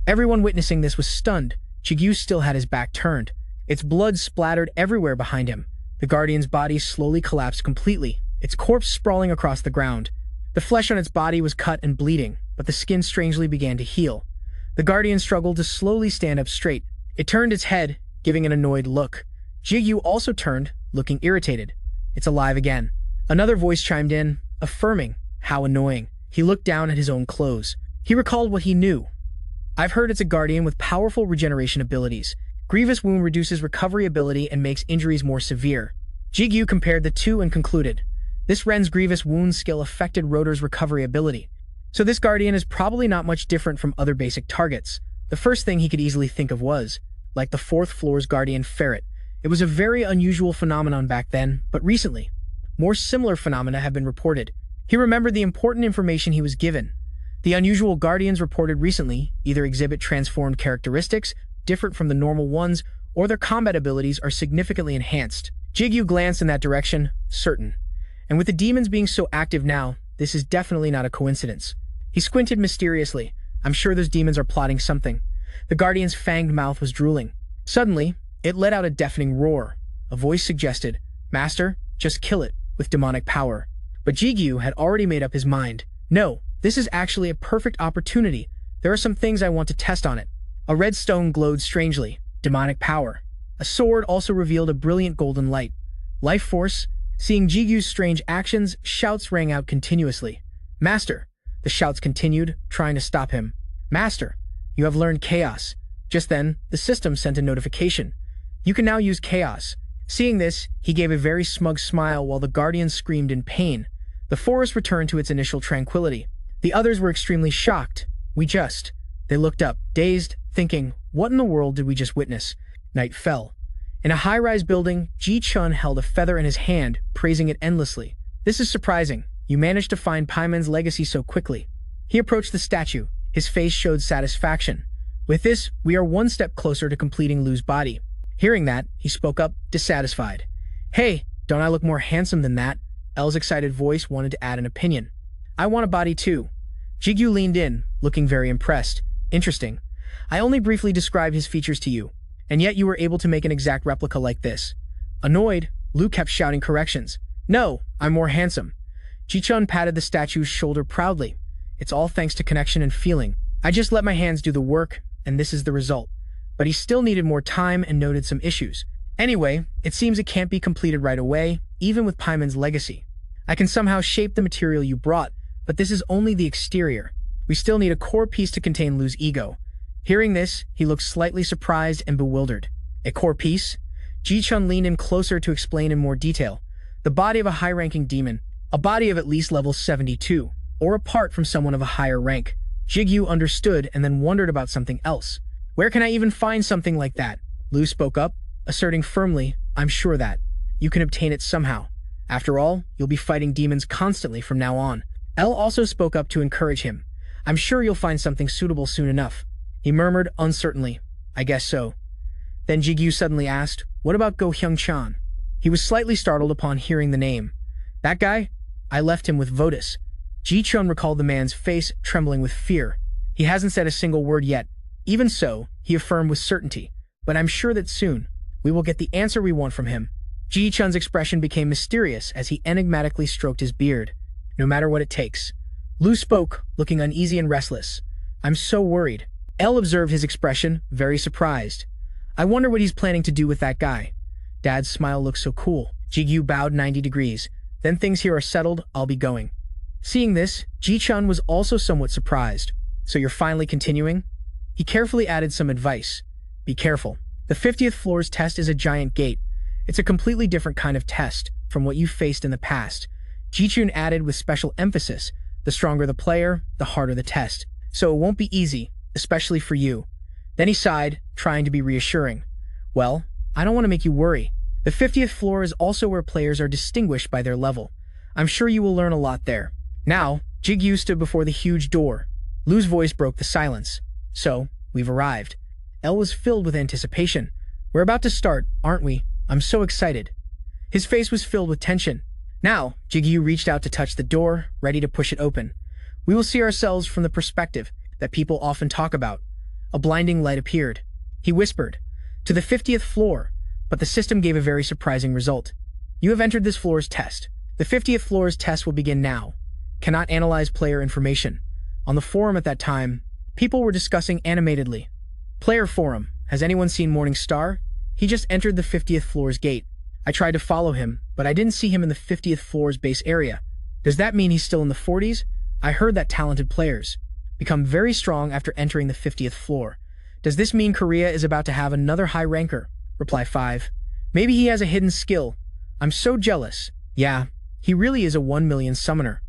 Everyone witnessing this was stunned. Jigu still had his back turned. Its blood splattered everywhere behind him. The guardian's body slowly collapsed completely, its corpse sprawling across the ground. The flesh on its body was cut and bleeding, but the skin strangely began to heal. The guardian struggled to slowly stand up straight. It turned its head, giving an annoyed look. Jigu also turned, looking irritated. It's alive again. Another voice chimed in, affirming, how annoying. He looked down at his own clothes. He recalled what he knew. I've heard it's a guardian with powerful regeneration abilities. Grievous wound reduces recovery ability and makes injuries more severe. Jigu compared the two and concluded, this Ren's grievous wound skill affected Rotor's recovery ability. So this guardian is probably not much different from other basic targets. The first thing he could easily think of was, like the fourth floor's guardian ferret. It was a very unusual phenomenon back then, but recently, more similar phenomena have been reported. He remembered the important information he was given. The unusual guardians reported recently either exhibit transformed characteristics, different from the normal ones, or their combat abilities are significantly enhanced. Jigu glanced in that direction, certain. And with the demons being so active now, this is definitely not a coincidence. He squinted mysteriously. I'm sure those demons are plotting something. The guardian's fanged mouth was drooling. Suddenly, it let out a deafening roar. A voice suggested, Master, just kill it, with demonic power. But Jigu had already made up his mind. No, this is actually a perfect opportunity. There are some things I want to test on it. A red stone glowed strangely. Demonic power. A sword also revealed a brilliant golden light. Life force. Seeing Jigu's strange actions, shouts rang out continuously. Master. The shouts continued, trying to stop him. Master, you have learned chaos. Just then, the system sent a notification. You can now use chaos. Seeing this, he gave a very smug smile while the guardian screamed in pain. The forest returned to its initial tranquility. The others were extremely shocked. They looked up, dazed, thinking, what in the world did we just witness? Night fell. In a high-rise building, Ji-chun held a feather in his hand, praising it endlessly. This is surprising. You managed to find Paimon's legacy so quickly. He approached the statue. His face showed satisfaction. With this, we are one step closer to completing Lu's body. Hearing that, he spoke up, dissatisfied. Hey, don't I look more handsome than that? L's excited voice wanted to add an opinion. I want a body too. Jigu leaned in, looking very impressed. Interesting. I only briefly described his features to you, and yet you were able to make an exact replica like this. Annoyed, Lu kept shouting corrections. No, I'm more handsome. Ji-chun patted the statue's shoulder proudly. It's all thanks to connection and feeling. I just let my hands do the work, and this is the result. But he still needed more time and noted some issues. Anyway, it seems it can't be completed right away, even with Paimon's legacy. I can somehow shape the material you brought, but this is only the exterior. We still need a core piece to contain Lu's ego. Hearing this, he looked slightly surprised and bewildered. A core piece? Ji-chun leaned in closer to explain in more detail. The body of a high-ranking demon, a body of at least level 72, or a part from someone of a higher rank. Jigu understood and then wondered about something else. Where can I even find something like that? Lu spoke up, asserting firmly, I'm sure that you can obtain it somehow. After all, you'll be fighting demons constantly from now on. L also spoke up to encourage him. I'm sure you'll find something suitable soon enough. He murmured uncertainly, I guess so. Then Jigu suddenly asked, what about Go Hyung-chan? He was slightly startled upon hearing the name. That guy? I left him with Votus. Ji-chun recalled the man's face trembling with fear. He hasn't said a single word yet. Even so, he affirmed with certainty, but I'm sure that soon, we will get the answer we want from him. Ji-chun's expression became mysterious as he enigmatically stroked his beard. No matter what it takes. Lu spoke, looking uneasy and restless. I'm so worried. L observed his expression, very surprised. I wonder what he's planning to do with that guy. Dad's smile looked so cool. Jigu bowed 90 degrees. Then things here are settled, I'll be going. Seeing this, Ji-chun was also somewhat surprised. So you're finally continuing? He carefully added some advice. Be careful. The 50th floor's test is a giant gate. It's a completely different kind of test from what you've faced in the past. Ji-chun added with special emphasis, the stronger the player, the harder the test. So it won't be easy, especially for you. Then he sighed, trying to be reassuring. Well, I don't want to make you worry. The 50th floor is also where players are distinguished by their level. I'm sure you will learn a lot there. Now, Jigu stood before the huge door. Lu's voice broke the silence. So, we've arrived. L was filled with anticipation. We're about to start, aren't we? I'm so excited. His face was filled with tension. Now, Jigu reached out to touch the door, ready to push it open. We will see ourselves from the perspective that people often talk about. A blinding light appeared. He whispered, to the 50th floor, but the system gave a very surprising result. You have entered this floor's test. The 50th floor's test will begin now. Cannot analyze player information. On the forum at that time, people were discussing animatedly. Player forum. Has anyone seen Morning Star? He just entered the 50th floor's gate. I tried to follow him, but I didn't see him in the 50th floor's base area. Does that mean he's still in the 40s? I heard that talented players become very strong after entering the 50th floor. Does this mean Korea is about to have another high ranker? Reply 5. Maybe he has a hidden skill. I'm so jealous. Yeah, he really is a 1 million summoner.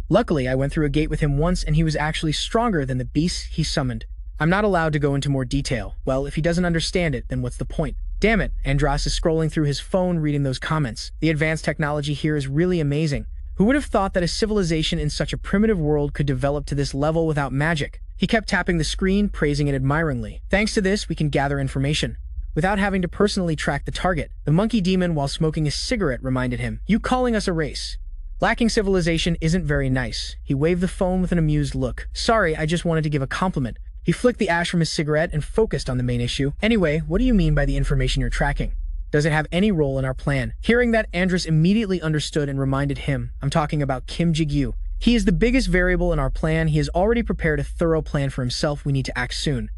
Luckily, I went through a gate with him once and he was actually stronger than the beasts he summoned. I'm not allowed to go into more detail. Well, if he doesn't understand it, then what's the point? Damn it, Andras is scrolling through his phone reading those comments. The advanced technology here is really amazing. Who would have thought that a civilization in such a primitive world could develop to this level without magic? He kept tapping the screen, praising it admiringly. Thanks to this, we can gather information without having to personally track the target. The monkey demon, while smoking a cigarette, reminded him, "You calling us a race? Lacking civilization isn't very nice." He waved the phone with an amused look. "Sorry, I just wanted to give a compliment." He flicked the ash from his cigarette and focused on the main issue. "Anyway, what do you mean by the information you're tracking? Does it have any role in our plan?" Hearing that, Andras immediately understood and reminded him, "I'm talking about Kim Jigu. He is the biggest variable in our plan. He has already prepared a thorough plan for himself. We need to act soon,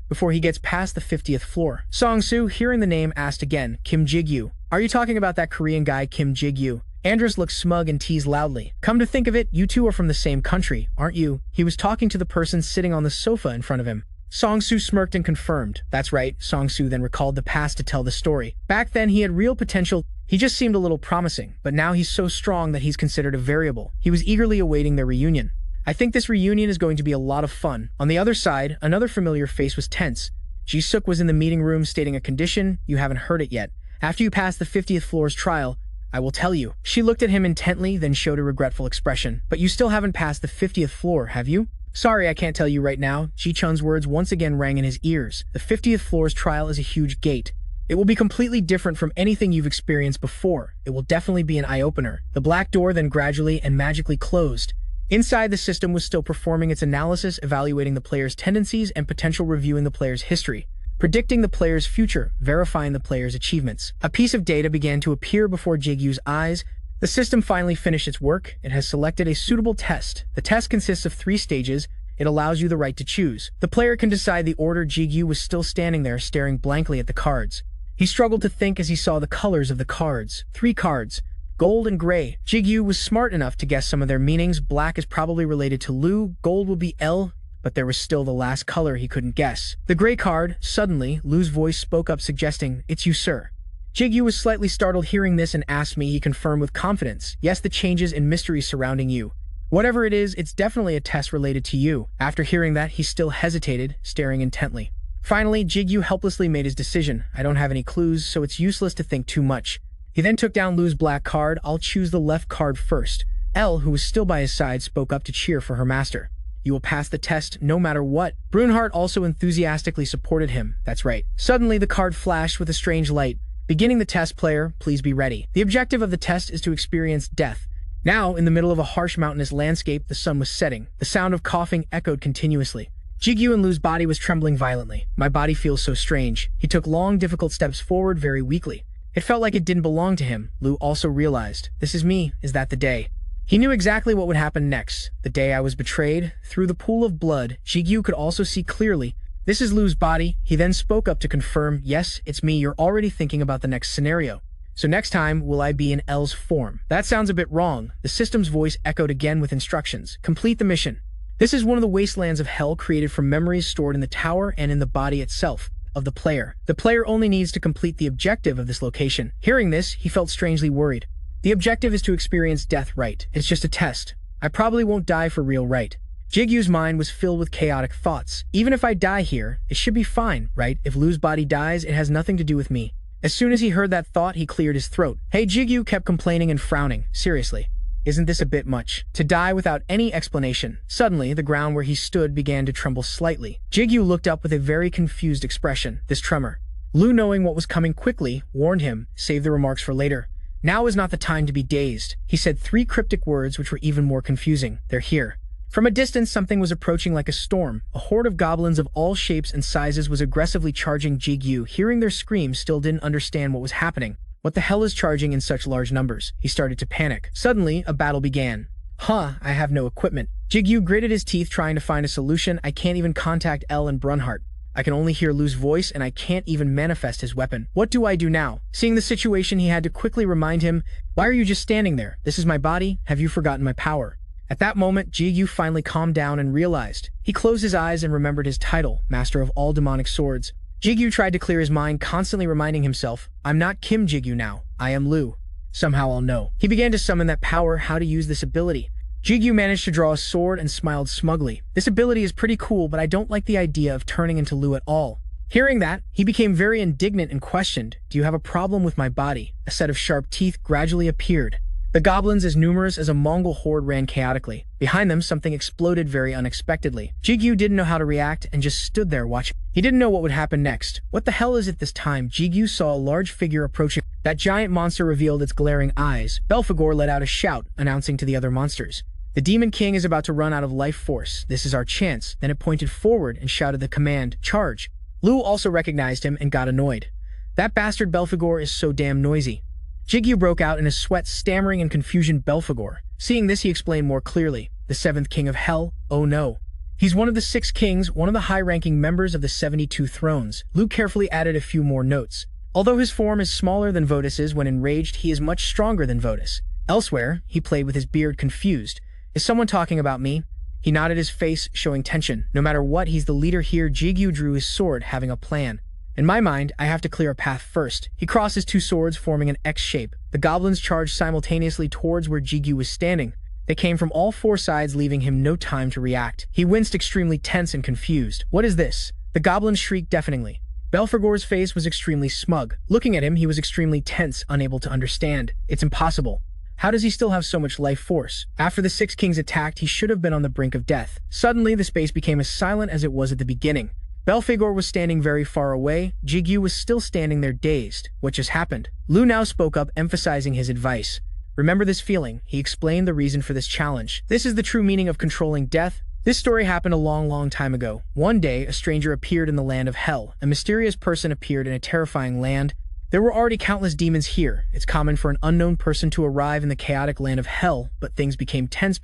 before he gets past the 50th floor." Song-soo, hearing the name, asked again, "Kim Jigu. Are you talking about that Korean guy, Kim Jigu?" Andras looked smug and teased loudly. "Come to think of it, you two are from the same country, aren't you?" He was talking to the person sitting on the sofa in front of him. Song-soo smirked and confirmed. "That's right." Song-soo then recalled the past to tell the story. Back then, he had real potential. He just seemed a little promising, but now he's so strong that he's considered a variable. He was eagerly awaiting their reunion. "I think this reunion is going to be a lot of fun." On the other side, another familiar face was tense. Ji-suk was in the meeting room stating a condition. "You haven't heard it yet. After you pass the 50th floor's trial, I will tell you." She looked at him intently, then showed a regretful expression. "But you still haven't passed the 50th floor, have you?" "Sorry, I can't tell you right now." Ji-chun's words once again rang in his ears. The 50th floor's trial is a huge gate. It will be completely different from anything you've experienced before. It will definitely be an eye-opener. The black door then gradually and magically closed. Inside, the system was still performing its analysis, evaluating the player's tendencies and potential, reviewing the player's history, predicting the player's future, verifying the player's achievements. A piece of data began to appear before Jigu's eyes. The system finally finished its work. It has selected a suitable test. The test consists of 3 stages. It allows you the right to choose. The player can decide the order. Jigu was still standing there, staring blankly at the cards. He struggled to think as he saw the colors of the cards. 3 cards. Gold and gray. Jigu was smart enough to guess some of their meanings. Black is probably related to Lu, gold will be L, but there was still the last color he couldn't guess. The gray card. Suddenly, Lu's voice spoke up suggesting, "It's you, sir." Jigu was slightly startled hearing this and asked me. He confirmed with confidence, "Yes, the changes and mysteries surrounding you. Whatever it is, it's definitely a test related to you." After hearing that, he still hesitated, staring intently. Finally, Jigu helplessly made his decision. "I don't have any clues, so it's useless to think too much." He then took down Lu's black card. "I'll choose the left card first." Elle, who was still by his side, spoke up to cheer for her master. "You will pass the test no matter what." Brunhart also enthusiastically supported him. "That's right." Suddenly, the card flashed with a strange light. "Beginning the test, player. Please be ready." The objective of the test is to experience death. Now, in the middle of a harsh mountainous landscape, the sun was setting. The sound of coughing echoed continuously. Jigu and Lu's body was trembling violently. "My body feels so strange." He took long, difficult steps forward very weakly. It felt like it didn't belong to him. Lu also realized, "This is me. Is that the day?" He knew exactly what would happen next. The day I was betrayed. Through the pool of blood, Jigu could also see clearly. "This is Lu's body." He then spoke up to confirm, "Yes, it's me. You're already thinking about the next scenario. So next time, will I be in L's form?" "That sounds a bit wrong." The system's voice echoed again with instructions. "Complete the mission." This is one of the wastelands of hell created from memories stored in the tower and in the body itself of the player. The player only needs to complete the objective of this location. Hearing this, he felt strangely worried. The objective is to experience death, right? It's just a test. I probably won't die for real, right? Jigu's mind was filled with chaotic thoughts. Even if I die here, it should be fine, right? If Lu's body dies, it has nothing to do with me. As soon as he heard that thought, he cleared his throat. Hey, Jigu kept complaining and frowning. Seriously. Isn't this a bit much? To die without any explanation. Suddenly, the ground where he stood began to tremble slightly. Jigu looked up with a very confused expression. This tremor. Lu, knowing what was coming quickly, warned him, "Save the remarks for later. Now is not the time to be dazed." He said 3 cryptic words which were even more confusing. "They're here." From a distance, something was approaching like a storm. A horde of goblins of all shapes and sizes was aggressively charging Jigu. Hearing their screams, still didn't understand what was happening. What the hell is charging in such large numbers? He started to panic. Suddenly, a battle began. I have no equipment. Jigu gritted his teeth trying to find a solution. I can't even contact L and Brunhart. I can only hear Lu's voice and I can't even manifest his weapon. What do I do now? Seeing the situation, he had to quickly remind him, why are you just standing there? This is my body. Have you forgotten my power? At that moment, Jigu finally calmed down and realized. He closed his eyes and remembered his title, Master of all demonic swords. Jigu tried to clear his mind, constantly reminding himself, I'm not Kim Jigu now. I am Lu. Somehow I'll know. He began to summon that power, how to use this ability. Jigu managed to draw a sword and smiled smugly. This ability is pretty cool, but I don't like the idea of turning into Lu at all. Hearing that, he became very indignant and questioned, do you have a problem with my body? A set of sharp teeth gradually appeared. The goblins, as numerous as a Mongol horde, ran chaotically. Behind them, something exploded very unexpectedly. Jigu didn't know how to react and just stood there watching. He didn't know what would happen next. What the hell is it this time? Jigu saw a large figure approaching. That giant monster revealed its glaring eyes. Belphegor let out a shout, announcing to the other monsters, the Demon King is about to run out of life force. This is our chance. Then it pointed forward and shouted the command, charge. Lu also recognized him and got annoyed. That bastard Belphegor is so damn noisy. Jigu broke out in a sweat, stammering in confusion. Belphegor. Seeing this, he explained more clearly. The 7th King of Hell? Oh no. He's one of the 6 kings, one of the high-ranking members of the 72 thrones. Lu carefully added a few more notes. Although his form is smaller than Votus's, when enraged, he is much stronger than Votus. Elsewhere, he played with his beard, confused. Is someone talking about me? He nodded, his face showing tension. No matter what, he's the leader here. Jigu drew his sword, having a plan. In my mind, I have to clear a path first. He crossed his 2 swords, forming an X shape. The goblins charged simultaneously towards where Jigu was standing. They came from all 4 sides, leaving him no time to react. He winced, extremely tense and confused. What is this? The goblins shrieked deafeningly. Belphegor's face was extremely smug. Looking at him, he was extremely tense, unable to understand. It's impossible. How does he still have so much life force? After the 6 kings attacked, he should have been on the brink of death. Suddenly, the space became as silent as it was at the beginning. Belphegor was standing very far away. Jigu was still standing there, dazed. What just happened? Lu now spoke up, emphasizing his advice. Remember this feeling. He explained the reason for this challenge. This is the true meaning of controlling death. This story happened a long time ago. One day, a stranger appeared in the land of Hell. A mysterious person appeared in a terrifying land. There were already countless demons here. It's common for an unknown person to arrive in the chaotic land of Hell, but things became tense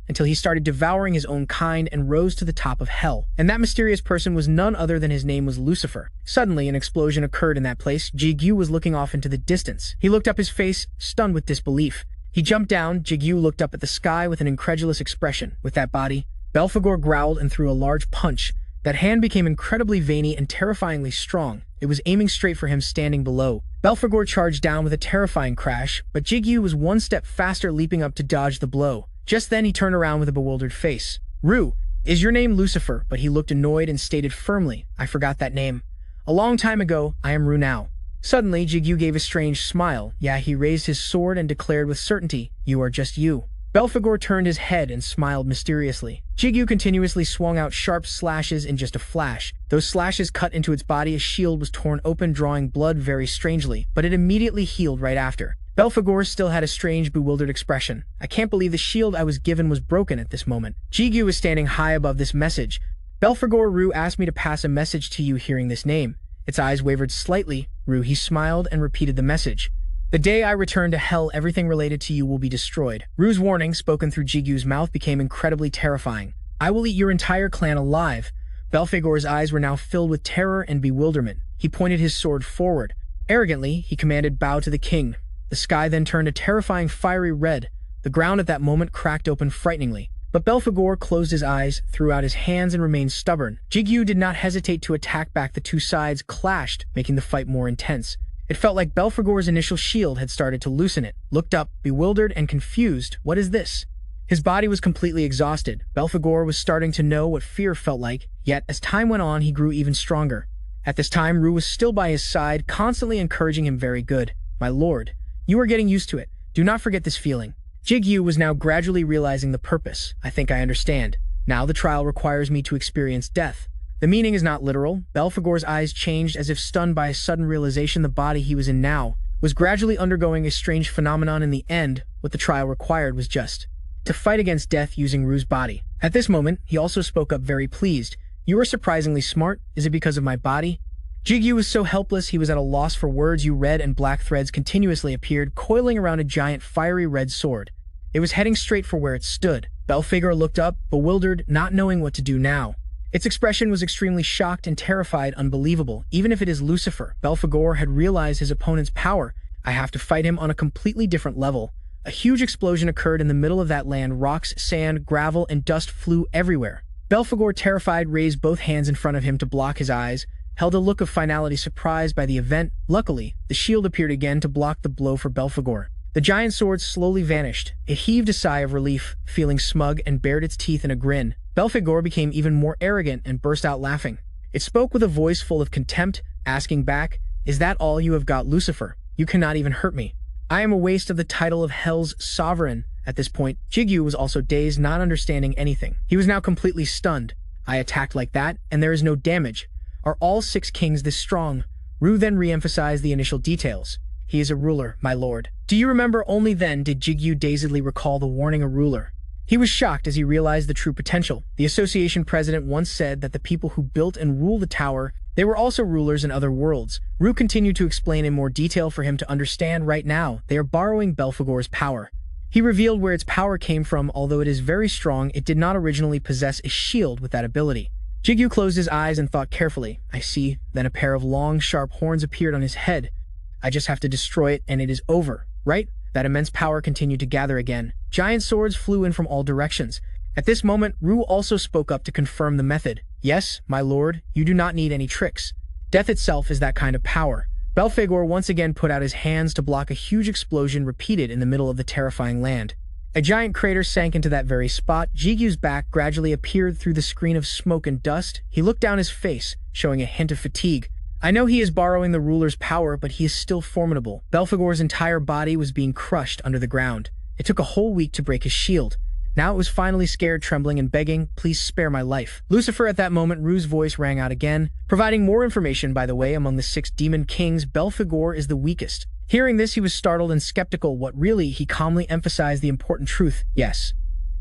until he started devouring his own kind and rose to the top of Hell. And that mysterious person was none other than his name was Lucifer. Suddenly, an explosion occurred in that place. Jigu was looking off into the distance. He looked up, his face stunned with disbelief. He jumped down. Jigu looked up at the sky with an incredulous expression. With that body, Belphegor growled and threw a large punch. That hand became incredibly veiny and terrifyingly strong. It was aiming straight for him standing below. Belphegor charged down with a terrifying crash, but Jigu was one step faster, leaping up to dodge the blow. Just then, he turned around with a bewildered face. Ru, is your name Lucifer? But he looked annoyed and stated firmly, I forgot that name. A long time ago, I am Ru now. Suddenly, Jigu gave a strange smile. Yeah, he raised his sword and declared with certainty, you are just you. Belphegor turned his head and smiled mysteriously. Jigu continuously swung out sharp slashes in just a flash. Those slashes cut into its body. A shield was torn open, drawing blood very strangely, but it immediately healed right after. Belphegor still had a strange, bewildered expression. I can't believe the shield I was given was broken at this moment. Jigu was standing high above this message. Belphegor, Ru asked me to pass a message to you. Hearing this name, its eyes wavered slightly. Ru, he smiled and repeated the message. The day I return to Hell, everything related to you will be destroyed. Ru's warning, spoken through Jigu's mouth, became incredibly terrifying. I will eat your entire clan alive. Belphegor's eyes were now filled with terror and bewilderment. He pointed his sword forward. Arrogantly, he commanded, bow to the king. The sky then turned a terrifying fiery red. The ground at that moment cracked open frighteningly. But Belphegor closed his eyes, threw out his hands, and remained stubborn. Jigu did not hesitate to attack back. The 2 sides clashed, making the fight more intense. It felt like Belphegor's initial shield had started to loosen. It looked up, bewildered and confused. What is this? His body was completely exhausted. Belphegor was starting to know what fear felt like, yet as time went on, he grew even stronger. At this time, Ru was still by his side, constantly encouraging him. Very good, my lord. You are getting used to it. Do not forget this feeling. Jigu was now gradually realizing the purpose. I think I understand. Now the trial requires me to experience death. The meaning is not literal. Belphegor's eyes changed as if stunned by a sudden realization. The body he was in now was gradually undergoing a strange phenomenon. In the end, what the trial required was just to fight against death using Ru's body. At this moment, he also spoke up very pleased. You are surprisingly smart. Is it because of my body? Jigu was so helpless he was at a loss for words. Red and black threads continuously appeared, coiling around a giant fiery red sword. It was heading straight for where it stood. Belphegor looked up, bewildered, not knowing what to do now. Its expression was extremely shocked and terrified, unbelievable. Even if it is Lucifer, Belphegor had realized his opponent's power. I have to fight him on a completely different level. A huge explosion occurred in the middle of that land. Rocks, sand, gravel, and dust flew everywhere. Belphegor, terrified, raised both hands in front of him to block his eyes, held a look of finality, surprised by the event. Luckily, the shield appeared again to block the blow for Belphegor. The giant sword slowly vanished. It heaved a sigh of relief, feeling smug, and bared its teeth in a grin. Belphegor became even more arrogant and burst out laughing. It spoke with a voice full of contempt, asking back, "Is that all you have got, Lucifer? You cannot even hurt me. I am a waste of the title of Hell's Sovereign." At this point, Jigu was also dazed, not understanding anything. He was now completely stunned. I attacked like that, and there is no damage. Are all 6 kings this strong? Ru then re-emphasized the initial details. He is a ruler, my lord. Do you remember? Only then did Jigu dazedly recall the warning, a ruler. He was shocked as he realized the true potential. The association president once said that the people who built and ruled the tower, they were also rulers in other worlds. Ru continued to explain in more detail for him to understand. Right now, they are borrowing Belphegor's power. He revealed where its power came from. Although it is very strong, it did not originally possess a shield with that ability. Jigu closed his eyes and thought carefully. I see. Then a pair of long, sharp horns appeared on his head. I just have to destroy it and it is over, right? That immense power continued to gather again. Giant swords flew in from all directions. At this moment, Ru also spoke up to confirm the method. Yes, my lord, you do not need any tricks. Death itself is that kind of power. Belphegor once again put out his hands to block a huge explosion repeated in the middle of the terrifying land. A giant crater sank into that very spot. Jigu's back gradually appeared through the screen of smoke and dust. He looked down his face, showing a hint of fatigue. I know he is borrowing the ruler's power, but he is still formidable. Belphegor's entire body was being crushed under the ground. It took a whole week to break his shield. Now it was finally scared, trembling, and begging, please spare my life. Lucifer, at that moment, Ru's voice rang out again, providing more information. By the way, among the 6 demon kings, Belphegor is the weakest. Hearing this, he was startled and skeptical. What really? He calmly emphasized the important truth. Yes.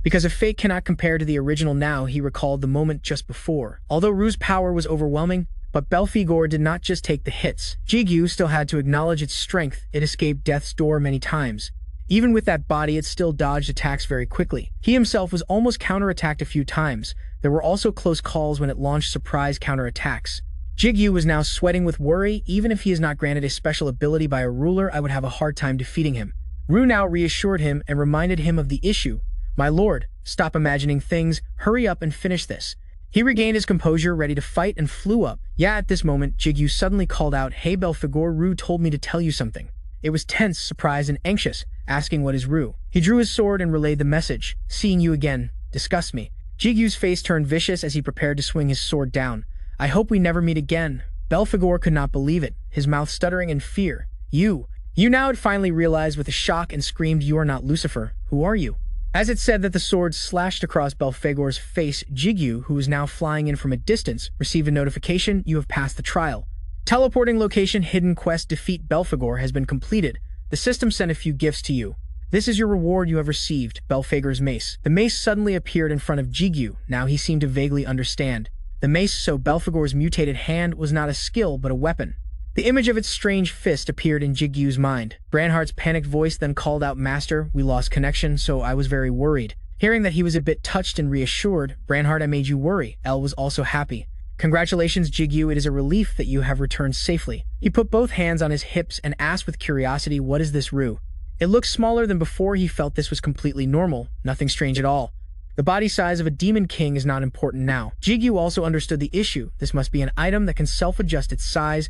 Because if fate cannot compare to the original now, he recalled the moment just before. Although Ru's power was overwhelming, but Belphegor did not just take the hits. Jigu still had to acknowledge its strength. It escaped death's door many times. Even with that body, it still dodged attacks very quickly. He himself was almost counterattacked a few times. There were also close calls when it launched surprise counterattacks. Jigu was now sweating with worry. Even if he is not granted a special ability by a ruler, I would have a hard time defeating him. Ru now reassured him and reminded him of the issue. My lord, stop imagining things. Hurry up and finish this. He regained his composure, ready to fight, and flew up. Yeah, at this moment, Jigu suddenly called out, Hey Belphegor, Ru told me to tell you something. It was tense, surprised, and anxious, asking what is Ru. He drew his sword and relayed the message. Seeing you again disgusts me. Jigu's face turned vicious as he prepared to swing his sword down. I hope we never meet again. Belphegor could not believe it, his mouth stuttering in fear. You now had finally realized with a shock and screamed, You are not Lucifer. Who are you? As it said that the sword slashed across Belphegor's face, Jigu, who was now flying in from a distance, received a notification. You have passed the trial. Teleporting location hidden quest defeat Belphegor has been completed. The system sent a few gifts to you. This is your reward you have received, Belphegor's mace. The mace suddenly appeared in front of Jigu. Now he seemed to vaguely understand. The mace, so Belphegor's mutated hand, was not a skill but a weapon. The image of its strange fist appeared in Jigu's mind. Branhart's panicked voice then called out, Master, we lost connection, so I was very worried. Hearing that he was a bit touched and reassured, Branhart, I made you worry. El was also happy. Congratulations, Jigu, it is a relief that you have returned safely. He put both hands on his hips and asked with curiosity, What is this Ru? It looked smaller than before. He felt this was completely normal, nothing strange at all. The body size of a demon king is not important now. Jigu also understood the issue. This must be an item that can self-adjust its size.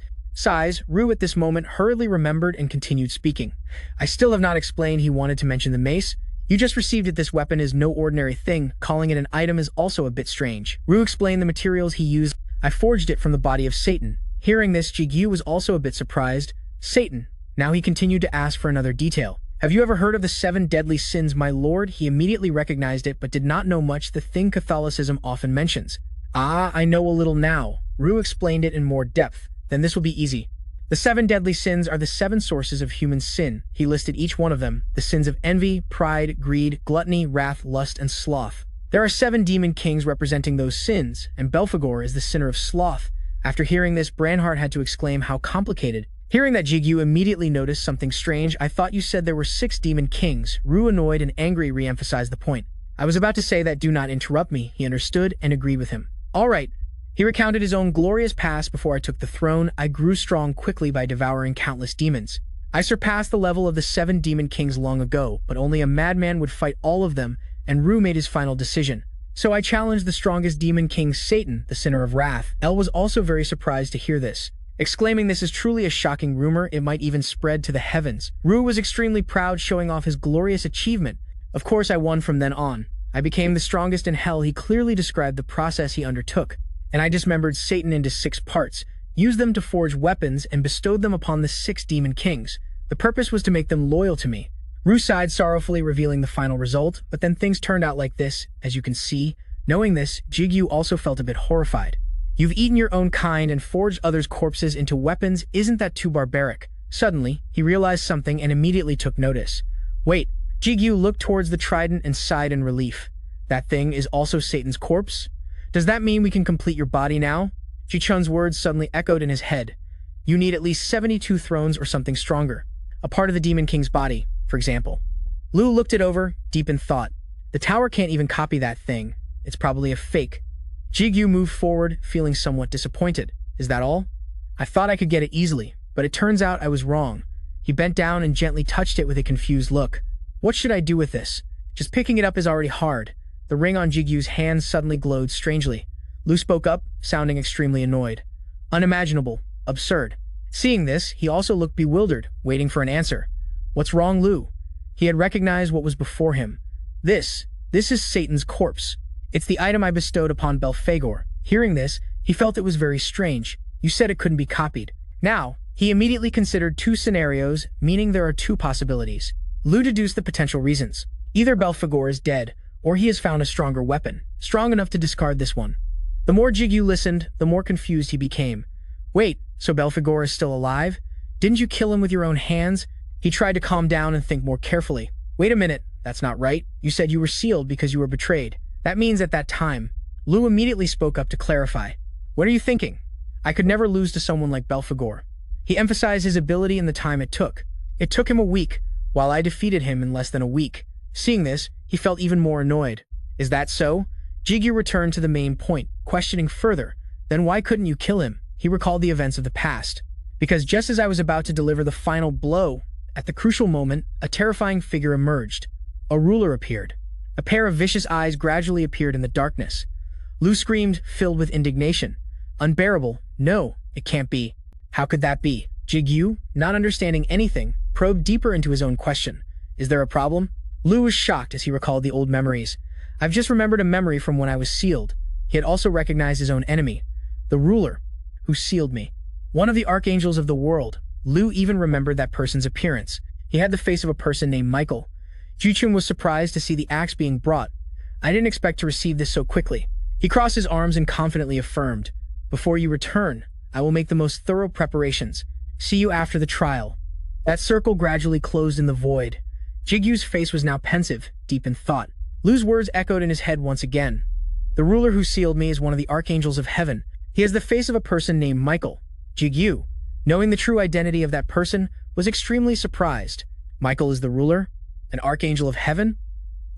Ru at this moment hurriedly remembered and continued speaking. I still have not explained. He wanted to mention the mace. You just received it. This weapon is no ordinary thing. Calling it an item is also a bit strange. Ru explained the materials he used. I forged it from the body of Satan. Hearing this, Jigu was also a bit surprised. Satan. Now he continued to ask for another detail. Have you ever heard of the 7 deadly sins, my lord? He immediately recognized it, but did not know much, the thing Catholicism often mentions. Ah, I know a little now. Ru explained it in more depth. Then this will be easy. The 7 deadly sins are the 7 sources of human sin. He listed each one of them. The sins of envy, pride, greed, gluttony, wrath, lust, and sloth. There are 7 demon kings representing those sins, and Belphegor is the sinner of sloth. After hearing this, Branhart had to exclaim how complicated. Hearing that, Jigu immediately noticed something strange. I thought you said there were 6 demon kings. Ru, annoyed and angry, re-emphasized the point. I was about to say that do not interrupt me. He understood and agreed with him. All right. He recounted his own glorious past. Before I took the throne, I grew strong quickly by devouring countless demons. I surpassed the level of the 7 demon kings long ago, but only a madman would fight all of them, and Ru made his final decision. So I challenged the strongest demon king, Satan, the sinner of wrath. El was also very surprised to hear this, exclaiming, "This is truly a shocking rumor. It might even spread to the heavens." Ru was extremely proud, showing off his glorious achievement. Of course, I won from then on. I became the strongest in hell. He clearly described the process he undertook, and I dismembered Satan into 6 parts, used them to forge weapons, and bestowed them upon the 6 demon kings. The purpose was to make them loyal to me. Ru sighed sorrowfully, revealing the final result, but then things turned out like this, as you can see. Knowing this, Jigu also felt a bit horrified. You've eaten your own kind and forged others' corpses into weapons. Isn't that too barbaric? Suddenly, he realized something and immediately took notice. Wait, Jigu looked towards the trident and sighed in relief. That thing is also Satan's corpse? Does that mean we can complete your body now? Ji-chun's words suddenly echoed in his head. You need at least 72 thrones or something stronger. A part of the Demon King's body, for example. Lu looked it over, deep in thought. The tower can't even copy that thing. It's probably a fake. Jigu moved forward, feeling somewhat disappointed. Is that all? I thought I could get it easily, but it turns out I was wrong. He bent down and gently touched it with a confused look. What should I do with this? Just picking it up is already hard. The ring on Jigu's hand suddenly glowed strangely. Lu spoke up, sounding extremely annoyed. Unimaginable. Absurd. Seeing this, he also looked bewildered, waiting for an answer. What's wrong, Lu? He had recognized what was before him. This is Satan's corpse. It's the item I bestowed upon Belphegor. Hearing this, he felt it was very strange. You said it couldn't be copied. Now, he immediately considered 2 scenarios, meaning there are 2 possibilities. Lu deduced the potential reasons. Either Belphegor is dead, or he has found a stronger weapon, strong enough to discard this one. The more Jigu listened, the more confused he became. Wait, so Belphegor is still alive? Didn't you kill him with your own hands? He tried to calm down and think more carefully. Wait a minute, that's not right. You said you were sealed because you were betrayed. That means at that time. Lu immediately spoke up to clarify. What are you thinking? I could never lose to someone like Belphegor. He emphasized his ability and the time it took. It took him a week, while I defeated him in less than a week. Seeing this, he felt even more annoyed. Is that so? Jigu returned to the main point, questioning further. Then why couldn't you kill him? He recalled the events of the past. Because just as I was about to deliver the final blow, at the crucial moment, a terrifying figure emerged. A ruler appeared. A pair of vicious eyes gradually appeared in the darkness. Lu screamed, filled with indignation. Unbearable. No, it can't be. How could that be? Jigu, not understanding anything, probed deeper into his own question. Is there a problem? Lu was shocked as he recalled the old memories. I've just remembered a memory from when I was sealed. He had also recognized his own enemy, the ruler, who sealed me. One of the archangels of the world. Lu even remembered that person's appearance. He had the face of a person named Michael. Ji-chun was surprised to see the axe being brought. I didn't expect to receive this so quickly. He crossed his arms and confidently affirmed, Before you return, I will make the most thorough preparations. See you after the trial. That circle gradually closed in the void. Jigu's face was now pensive, deep in thought. Lu's words echoed in his head once again. The ruler who sealed me is one of the archangels of heaven. He has the face of a person named Michael. Jigu, knowing the true identity of that person, was extremely surprised. Michael is the ruler? An archangel of heaven?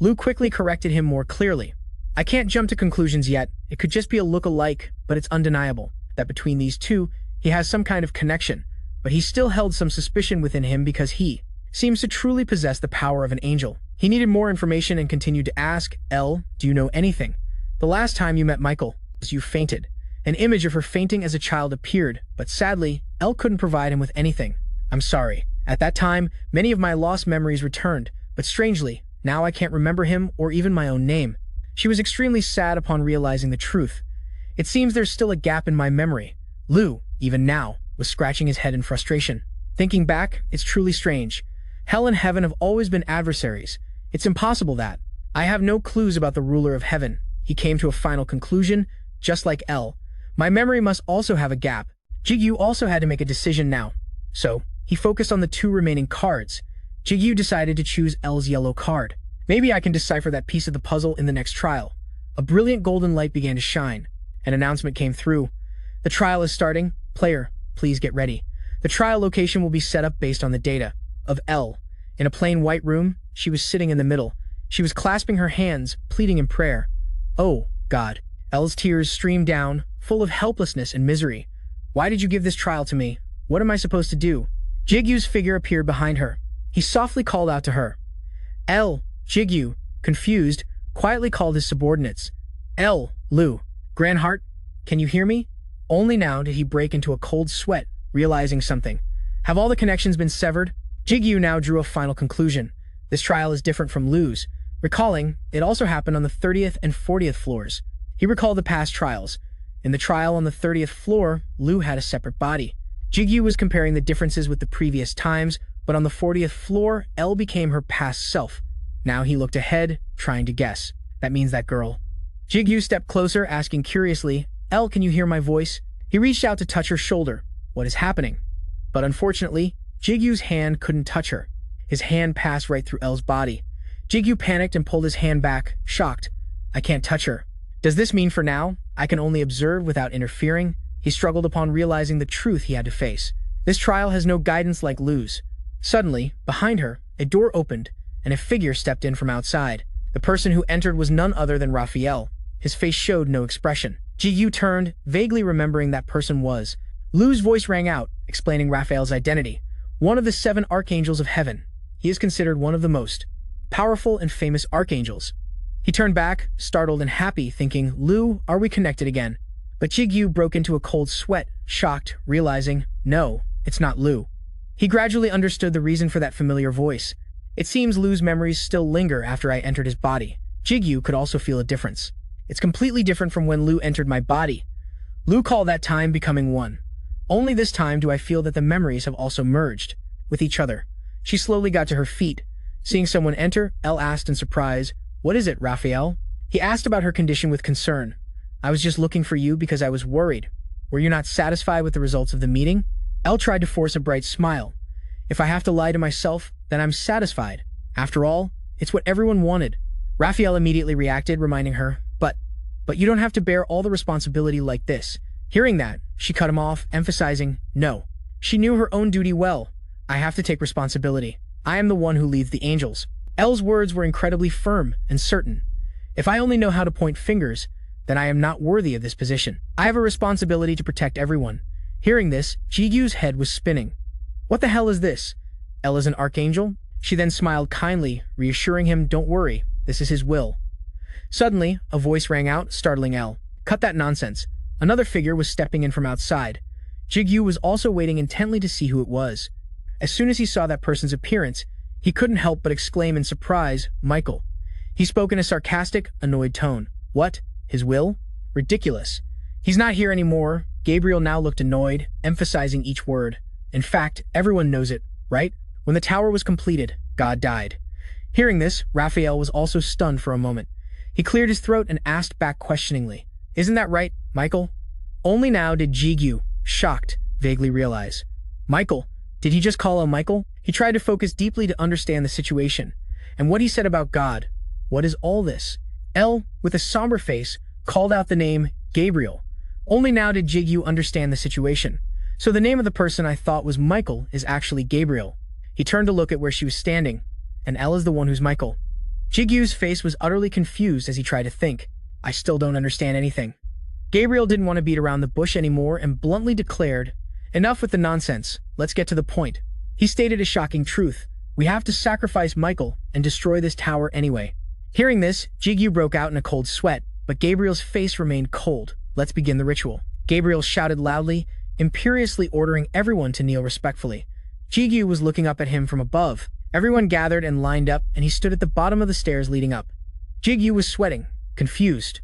Lu quickly corrected him more clearly. I can't jump to conclusions yet. It could just be a look-alike, but it's undeniable that between these two, he has some kind of connection. But he still held some suspicion within him because he seems to truly possess the power of an angel. He needed more information and continued to ask, do you know anything? The last time you met Michael, you fainted. An image of her fainting as a child appeared, but sadly, Elle couldn't provide him with anything. I'm sorry. At that time, many of my lost memories returned, but strangely, now I can't remember him or even my own name. She was extremely sad upon realizing the truth. It seems there's still a gap in my memory. Lu, even now, was scratching his head in frustration. Thinking back, it's truly strange. Hell and heaven have always been adversaries. It's impossible that. I have no clues about the ruler of heaven. He came to a final conclusion, just like Elle. My memory must also have a gap. Jigu also had to make a decision now. So, he focused on the 2 remaining cards. Jigu decided to choose Elle's yellow card. Maybe I can decipher that piece of the puzzle in the next trial. A brilliant golden light began to shine. An announcement came through. The trial is starting. Player, please get ready. The trial location will be set up based on the data of L. In a plain white room, she was sitting in the middle. She was clasping her hands, pleading in prayer. Oh, God. L's tears streamed down, full of helplessness and misery. Why did you give this trial to me? What am I supposed to do? Jigu's figure appeared behind her. He softly called out to her. L. Jigu, confused, quietly called his subordinates. L. Lu. Granhart, can you hear me? Only now did he break into a cold sweat, realizing something. Have all the connections been severed? Jigu now drew a final conclusion. This trial is different from Lu's. Recalling, it also happened on the 30th and 40th floors. He recalled the past trials. In the trial on the 30th floor, Lu had a separate body. Jigu was comparing the differences with the previous times, but on the 40th floor, L became her past self. Now he looked ahead, trying to guess. That means that girl. Jigu stepped closer, asking curiously, L, can you hear my voice? He reached out to touch her shoulder. What is happening? But unfortunately, Jigu's hand couldn't touch her. His hand passed right through L's body. Jigu panicked and pulled his hand back, shocked. I can't touch her. Does this mean for now, I can only observe without interfering? He struggled upon realizing the truth he had to face. This trial has no guidance like Lu's. Suddenly, behind her, a door opened, and a figure stepped in from outside. The person who entered was none other than Raphael. His face showed no expression. Jigu turned, vaguely remembering that person was. Lu's voice rang out, explaining Raphael's identity. One of the 7 archangels of heaven. He is considered one of the most powerful and famous archangels. He turned back, startled and happy, thinking, Lu, are we connected again? But Jigu broke into a cold sweat, shocked, realizing, no, it's not Lu. He gradually understood the reason for that familiar voice. It seems Lu's memories still linger after I entered his body. Jigu could also feel a difference. It's completely different from when Lu entered my body. Lu called that time becoming one. Only this time do I feel that the memories have also merged with each other. She slowly got to her feet. Seeing someone enter, L asked in surprise, What is it, Raphael? He asked about her condition with concern. I was just looking for you because I was worried. Were you not satisfied with the results of the meeting? L tried to force a bright smile. If I have to lie to myself, then I'm satisfied. After all, it's what everyone wanted. Raphael immediately reacted, reminding her, But you don't have to bear all the responsibility like this. Hearing that, she cut him off, emphasizing, No. She knew her own duty well. I have to take responsibility. I am the one who leads the angels. L's words were incredibly firm and certain. If I only know how to point fingers, then I am not worthy of this position. I have a responsibility to protect everyone. Hearing this, Jigu's head was spinning. What the hell is this? L is an archangel? She then smiled kindly, reassuring him, Don't worry, this is his will. Suddenly, a voice rang out, startling L. Cut that nonsense. Another figure was stepping in from outside. Jigu was also waiting intently to see who it was. As soon as he saw that person's appearance, he couldn't help but exclaim in surprise, Michael. He spoke in a sarcastic, annoyed tone. What? His will? Ridiculous. He's not here anymore. Gabriel now looked annoyed, emphasizing each word. In fact, everyone knows it, right? When the tower was completed, God died. Hearing this, Raphael was also stunned for a moment. He cleared his throat and asked back questioningly, Isn't that right, Michael? Only now did Jigu, shocked, vaguely realize. Michael? Did he just call him Michael? He tried to focus deeply to understand the situation. And what he said about God. What is all this? L, with a somber face, called out the name Gabriel. Only now did Jigu understand the situation. So the name of the person I thought was Michael is actually Gabriel. He turned to look at where she was standing, and L is the one who's Michael. Jigu's face was utterly confused as he tried to think. I still don't understand anything. Gabriel didn't want to beat around the bush anymore and bluntly declared, Enough with the nonsense, let's get to the point. He stated a shocking truth. We have to sacrifice Michael and destroy this tower anyway. Hearing this, Jigu broke out in a cold sweat, but Gabriel's face remained cold. Let's begin the ritual. Gabriel shouted loudly, imperiously ordering everyone to kneel respectfully. Jigu was looking up at him from above. Everyone gathered and lined up, and he stood at the bottom of the stairs leading up. Jigu was sweating, confused.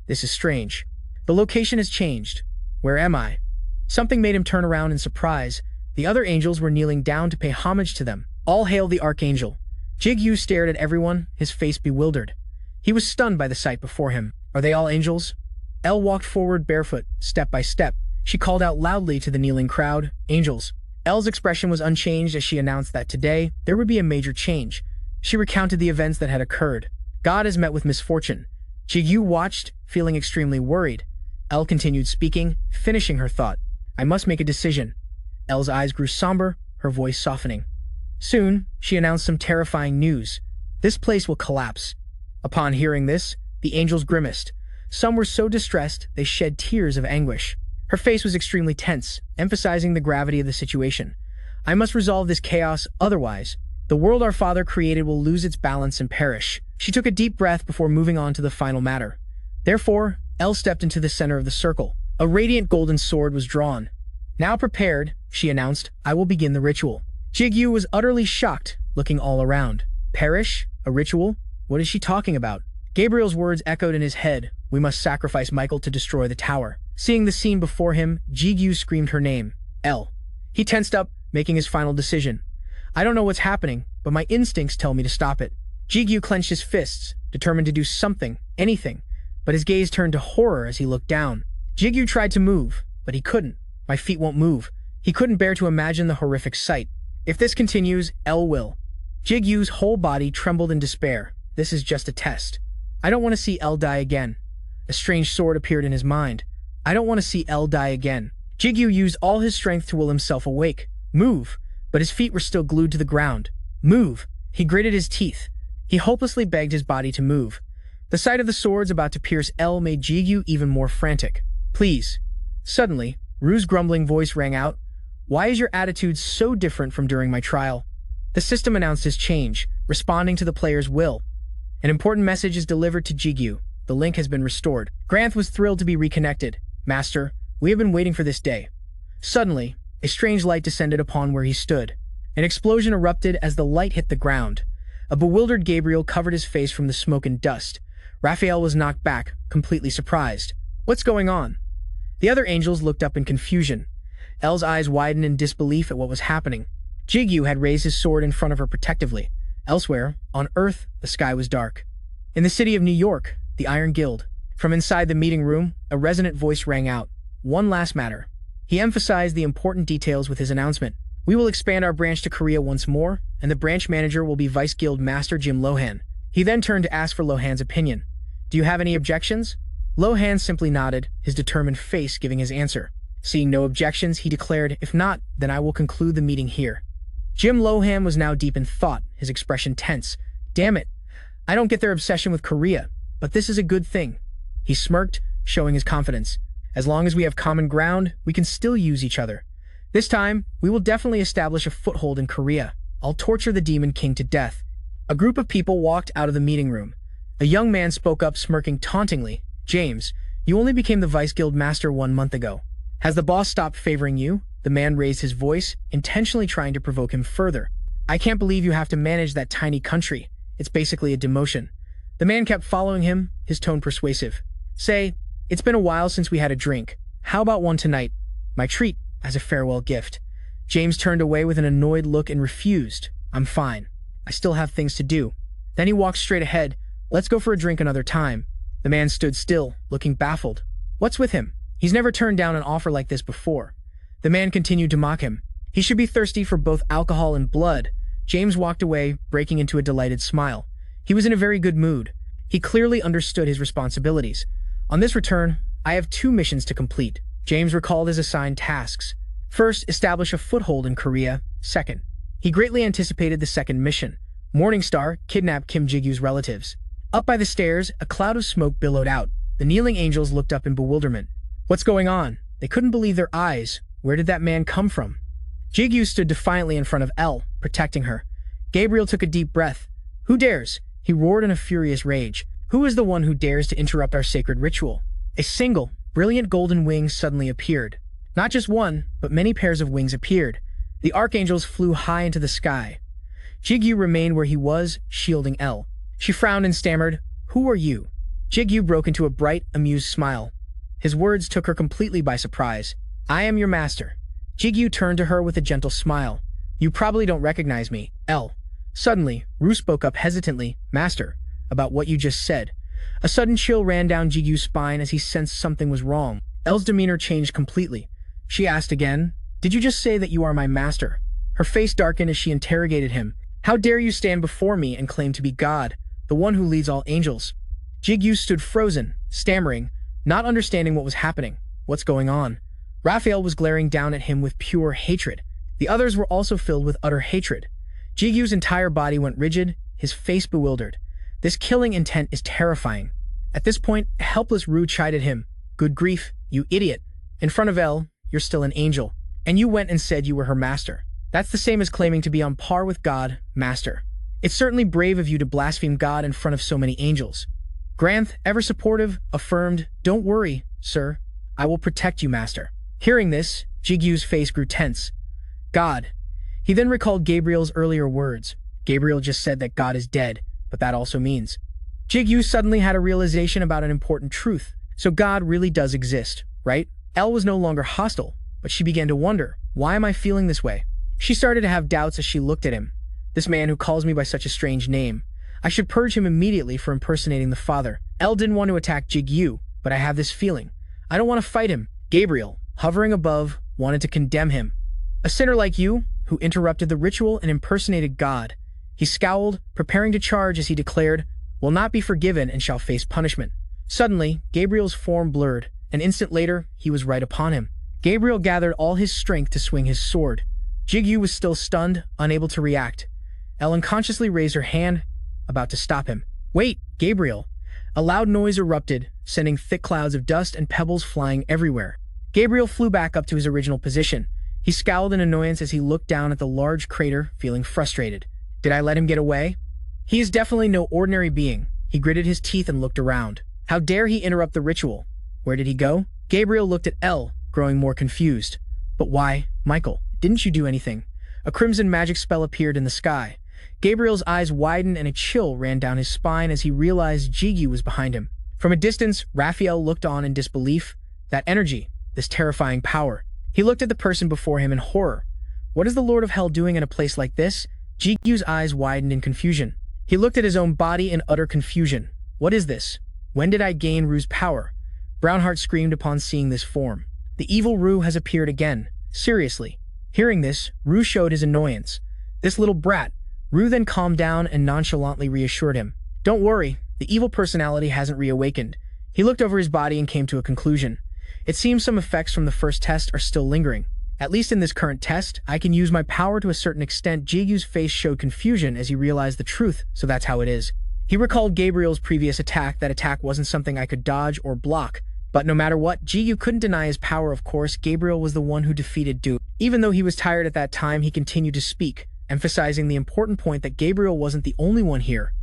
This is strange. The location has changed. Where am I? Something made him turn around in surprise. The other angels were kneeling down to pay homage to them. All hail the archangel. Jigu stared at everyone, his face bewildered. He was stunned by the sight before him. Are they all angels? Elle walked forward barefoot, step by step. She called out loudly to the kneeling crowd, Angels. Elle's expression was unchanged as she announced that today there would be a major change. She recounted the events that had occurred. God has met with misfortune. Jigu watched, feeling extremely worried. Elle continued speaking, finishing her thought. I must make a decision. Elle's eyes grew somber, her voice softening. Soon, she announced some terrifying news. This place will collapse. Upon hearing this, the angels grimaced. Some were so distressed, they shed tears of anguish. Her face was extremely tense, emphasizing the gravity of the situation. I must resolve this chaos, otherwise, the world our father created will lose its balance and perish. She took a deep breath before moving on to the final matter. Therefore, Elle stepped into the center of the circle. A radiant golden sword was drawn. Now prepared, she announced, I will begin the ritual. Jigu was utterly shocked, looking all around. Perish? A ritual? What is she talking about? Gabriel's words echoed in his head. We must sacrifice Michael to destroy the tower. Seeing the scene before him, Jigu screamed her name. Elle. He tensed up, making his final decision. I don't know what's happening, but my instincts tell me to stop it. Jigu clenched his fists, determined to do something, anything, but his gaze turned to horror as he looked down. Jigu tried to move, but he couldn't. My feet won't move. He couldn't bear to imagine the horrific sight. If this continues, Elle will. Jigu's whole body trembled in despair. This is just a test. I don't want to see Elle die again. A strange sword appeared in his mind. I don't want to see Elle die again. Jigu used all his strength to will himself awake. Move! But his feet were still glued to the ground. Move! He gritted his teeth. He hopelessly begged his body to move. The sight of the swords about to pierce Elle made Jigu even more frantic. Please. Suddenly, Ru's grumbling voice rang out. Why is your attitude so different from during my trial? The system announced his change, responding to the player's will. An important message is delivered to Jigu. The link has been restored. Granth was thrilled to be reconnected. Master, we have been waiting for this day. Suddenly, a strange light descended upon where he stood. An explosion erupted as the light hit the ground. A bewildered Gabriel covered his face from the smoke and dust. Raphael was knocked back, completely surprised. What's going on? The other angels looked up in confusion. Elle's eyes widened in disbelief at what was happening. Jigu had raised his sword in front of her protectively. Elsewhere, on Earth, the sky was dark. In the city of New York, the Iron Guild. From inside the meeting room, a resonant voice rang out. One last matter. He emphasized the important details with his announcement. We will expand our branch to Korea once more, and the branch manager will be Vice Guild Master Jim Lohan. He then turned to ask for Lohan's opinion. Do you have any objections? Lohan simply nodded, his determined face giving his answer. Seeing no objections, he declared, if not, then I will conclude the meeting here. Jim Lohan was now deep in thought, his expression tense. Damn it. I don't get their obsession with Korea, but this is a good thing. He smirked, showing his confidence. As long as we have common ground, we can still use each other. This time, we will definitely establish a foothold in Korea. I'll torture the Demon King to death. A group of people walked out of the meeting room. A young man spoke up, smirking tauntingly. James, you only became the Vice Guild Master 1 month ago. Has the boss stopped favoring you? The man raised his voice, intentionally trying to provoke him further. I can't believe you have to manage that tiny country. It's basically a demotion. The man kept following him, his tone persuasive. Say, it's been a while since we had a drink. How about one tonight? My treat, as a farewell gift. James turned away with an annoyed look and refused. I'm fine. I still have things to do. Then he walked straight ahead. Let's go for a drink another time. The man stood still, looking baffled. What's with him? He's never turned down an offer like this before. The man continued to mock him. He should be thirsty for both alcohol and blood. James walked away, breaking into a delighted smile. He was in a very good mood. He clearly understood his responsibilities. On this return, I have 2 missions to complete. James recalled his assigned tasks. First, establish a foothold in Korea. Second, he greatly anticipated the second mission. Morningstar kidnapped Kim Jigu's relatives. Up by the stairs, a cloud of smoke billowed out. The kneeling angels looked up in bewilderment. What's going on? They couldn't believe their eyes. Where did that man come from? Jigu stood defiantly in front of Elle, protecting her. Gabriel took a deep breath. Who dares? He roared in a furious rage. Who is the one who dares to interrupt our sacred ritual? A single, brilliant golden wing suddenly appeared. Not just one, but many pairs of wings appeared. The archangels flew high into the sky. Jigu remained where he was, shielding Elle. She frowned and stammered, Who are you? Jigu broke into a bright, amused smile. His words took her completely by surprise. I am your master. Jigu turned to her with a gentle smile. You probably don't recognize me, Elle. Suddenly, Ru spoke up hesitantly, Master, about what you just said. A sudden chill ran down Jigu's spine as he sensed something was wrong. Elle's demeanor changed completely. She asked again, Did you just say that you are my master? Her face darkened as she interrogated him. How dare you stand before me and claim to be God, the one who leads all angels? Jigu stood frozen, stammering, not understanding what was happening. What's going on? Raphael was glaring down at him with pure hatred. The others were also filled with utter hatred. Jigu's entire body went rigid, his face bewildered. This killing intent is terrifying. At this point, a helpless Rue chided him. Good grief, you idiot. In front of Elle, you're still an angel. And you went and said you were her master. That's the same as claiming to be on par with God, master. It's certainly brave of you to blaspheme God in front of so many angels. Granth, ever supportive, affirmed, Don't worry, sir. I will protect you, master. Hearing this, Jigu's face grew tense. God. He then recalled Gabriel's earlier words. Gabriel just said that God is dead, but that also means. Jigu suddenly had a realization about an important truth. So God really does exist, right? Elle was no longer hostile, but she began to wonder, why am I feeling this way? She started to have doubts as she looked at him. This man who calls me by such a strange name. I should purge him immediately for impersonating the father. Elle didn't want to attack Jigu, but I have this feeling. I don't want to fight him. Gabriel, hovering above, wanted to condemn him. A sinner like you, who interrupted the ritual and impersonated God. He scowled, preparing to charge as he declared, will not be forgiven and shall face punishment. Suddenly, Gabriel's form blurred. An instant later, he was right upon him. Gabriel gathered all his strength to swing his sword. Jigu was still stunned, unable to react. Elle unconsciously raised her hand, about to stop him. Wait, Gabriel. A loud noise erupted, sending thick clouds of dust and pebbles flying everywhere. Gabriel flew back up to his original position. He scowled in annoyance as he looked down at the large crater, feeling frustrated. Did I let him get away? He is definitely no ordinary being. He gritted his teeth and looked around. How dare he interrupt the ritual? Where did he go? Gabriel looked at Elle, growing more confused. But why, Michael? Didn't you do anything? A crimson magic spell appeared in the sky. Gabriel's eyes widened and a chill ran down his spine as he realized Jigu was behind him. From a distance, Raphael looked on in disbelief. That energy, this terrifying power. He looked at the person before him in horror. What is the Lord of Hell doing in a place like this? Jigu's eyes widened in confusion. He looked at his own body in utter confusion. What is this? When did I gain Rue's power? Brownheart screamed upon seeing this form. The evil Rue has appeared again. Seriously. Hearing this, Rue showed his annoyance. This little brat. Rue then calmed down and nonchalantly reassured him. Don't worry, the evil personality hasn't reawakened. He looked over his body and came to a conclusion. It seems some effects from the first test are still lingering. At least in this current test, I can use my power to a certain extent. Jigu's face showed confusion as he realized the truth, so that's how it is. He recalled Gabriel's previous attack. That attack wasn't something I could dodge or block. But no matter what, Jigu couldn't deny his power. Of course, Gabriel was the one who defeated Du. Even though he was tired at that time, he continued to speak, emphasizing the important point that Gabriel wasn't the only one here.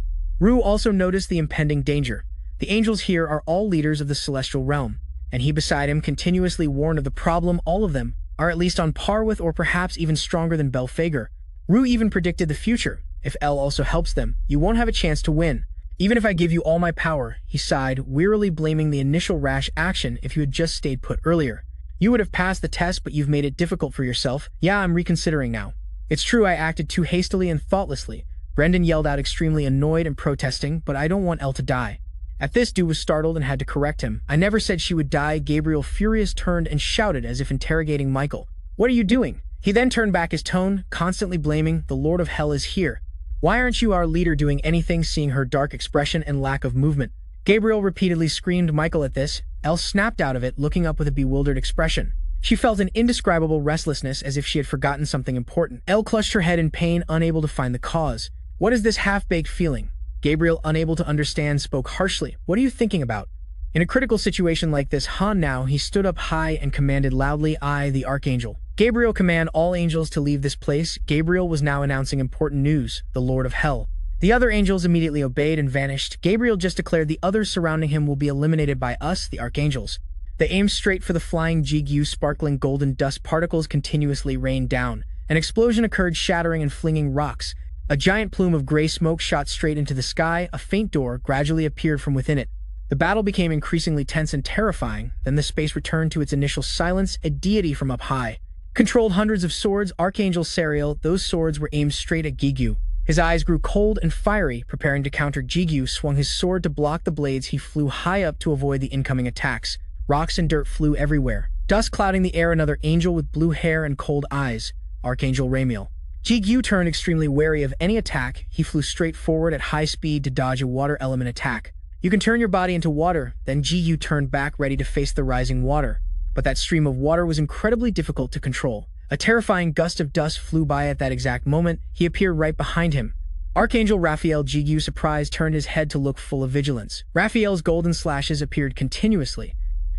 Rue also noticed the impending danger. The angels here are all leaders of the celestial realm, and he beside him continuously warned of the problem. All of them are at least on par with or perhaps even stronger than Belphegor. Rue even predicted the future. If Elle also helps them, you won't have a chance to win. Even if I give you all my power, he sighed, wearily blaming the initial rash action. If you had just stayed put earlier, you would have passed the test, but you've made it difficult for yourself. Yeah, I'm reconsidering now. It's true I acted too hastily and thoughtlessly. Brendan yelled out, extremely annoyed and protesting, but I don't want Elle to die. At this, Du was startled and had to correct him. I never said she would die. Gabriel, furious, turned and shouted as if interrogating Michael. What are you doing? He then turned back his tone, constantly blaming, the Lord of Hell is here. Why aren't you our leader doing anything? Seeing her dark expression and lack of movement, Gabriel repeatedly screamed Michael. At this, Elle snapped out of it, looking up with a bewildered expression. She felt an indescribable restlessness as if she had forgotten something important. Elle clutched her head in pain, unable to find the cause. What is this half-baked feeling? Gabriel, unable to understand, spoke harshly. What are you thinking about? In a critical situation like this, now he stood up high and commanded loudly, I, the Archangel. Gabriel, command all angels to leave this place. Gabriel was now announcing important news, the Lord of Hell. The other angels immediately obeyed and vanished. Gabriel just declared the others surrounding him will be eliminated by us, the Archangels. They aimed straight for the flying Jigu. Sparkling golden dust particles continuously rained down. An explosion occurred, shattering and flinging rocks. A giant plume of gray smoke shot straight into the sky. A faint door gradually appeared from within it. The battle became increasingly tense and terrifying. Then the space returned to its initial silence. A deity from up high controlled hundreds of swords. Archangel Sariel, those swords were aimed straight at Jigu. His eyes grew cold and fiery, preparing to counter. Jigu swung his sword to block the blades. He flew high up to avoid the incoming attacks. Rocks and dirt flew everywhere, dust clouding the air. Another angel with blue hair and cold eyes, Archangel Ramiel. Jigu turned extremely wary of any attack. He flew straight forward at high speed to dodge a water element attack. You can turn your body into water. Then Jigu turned back, ready to face the rising water. But that stream of water was incredibly difficult to control. A terrifying gust of dust flew by at that exact moment. He appeared right behind him. Archangel Raphael. Jigu, surprised, turned his head to look, full of vigilance. Raphael's golden slashes appeared continuously.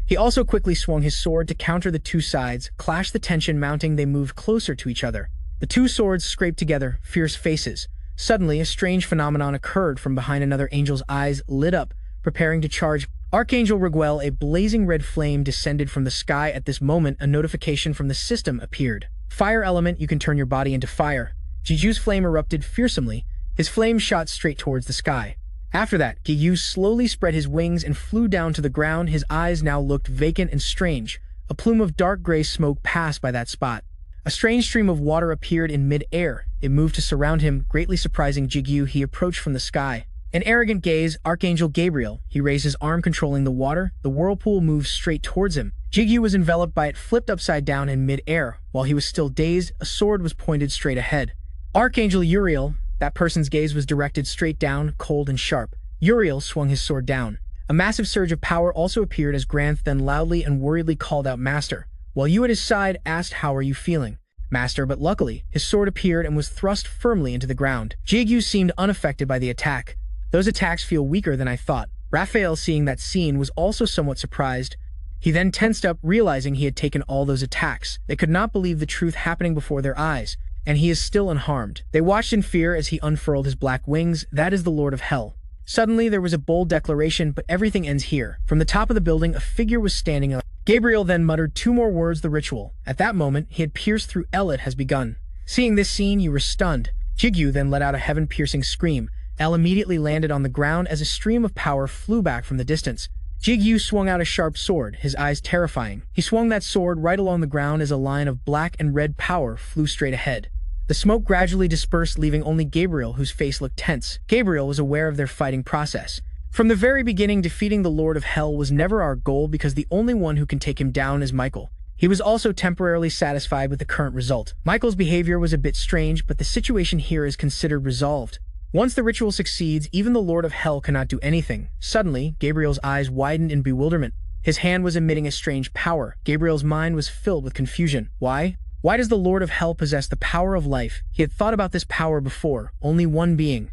He also quickly swung his sword to counter the two sides, clashed, the tension mounting. They moved closer to each other. The two swords scraped together, fierce faces. Suddenly, a strange phenomenon occurred. From behind another angel's eyes lit up, preparing to charge. Archangel Riguel. A blazing red flame descended from the sky. At this moment, a notification from the system appeared. Fire element. You can turn your body into fire. Jigu's flame erupted fearsomely. His flame shot straight towards the sky. After that, Jigu slowly spread his wings and flew down to the ground. His eyes now looked vacant and strange. A plume of dark gray smoke passed by that spot. A strange stream of water appeared in mid-air. It moved to surround him, greatly surprising Jigu. He approached from the sky. An arrogant gaze. Archangel Gabriel. He raised his arm, controlling the water. The whirlpool moved straight towards him. Jigu was enveloped by it, flipped upside down in mid-air. While he was still dazed, a sword was pointed straight ahead. Archangel Uriel. That person's gaze was directed straight down, cold and sharp. Uriel swung his sword down. A massive surge of power also appeared as Granth then loudly and worriedly called out, "Master." While you at his side asked, "How are you feeling, Master?" But luckily, his sword appeared and was thrust firmly into the ground. Jigu seemed unaffected by the attack. "Those attacks feel weaker than I thought." Raphael, seeing that scene, was also somewhat surprised. He then tensed up, realizing he had taken all those attacks. They could not believe the truth happening before their eyes. And he is still unharmed. They watched in fear as he unfurled his black wings. That is the Lord of Hell. Suddenly, there was a bold declaration, "But everything ends here." From the top of the building, a figure was standing up. Gabriel then muttered two more words, "The ritual." At that moment, he had pierced through. "El, it has begun." Seeing this scene, you were stunned. Jigu then let out a heaven-piercing scream. El immediately landed on the ground as a stream of power flew back from the distance. Jigu swung out a sharp sword, his eyes terrifying. He swung that sword right along the ground as a line of black and red power flew straight ahead. The smoke gradually dispersed, leaving only Gabriel, whose face looked tense. Gabriel was aware of their fighting process. From the very beginning, defeating the Lord of Hell was never our goal because the only one who can take him down is Michael. He was also temporarily satisfied with the current result. Michael's behavior was a bit strange, but the situation here is considered resolved. Once the ritual succeeds, even the Lord of Hell cannot do anything. Suddenly, Gabriel's eyes widened in bewilderment. His hand was emitting a strange power. Gabriel's mind was filled with confusion. Why? Why does the Lord of Hell possess the power of life? He had thought about this power before. Only one being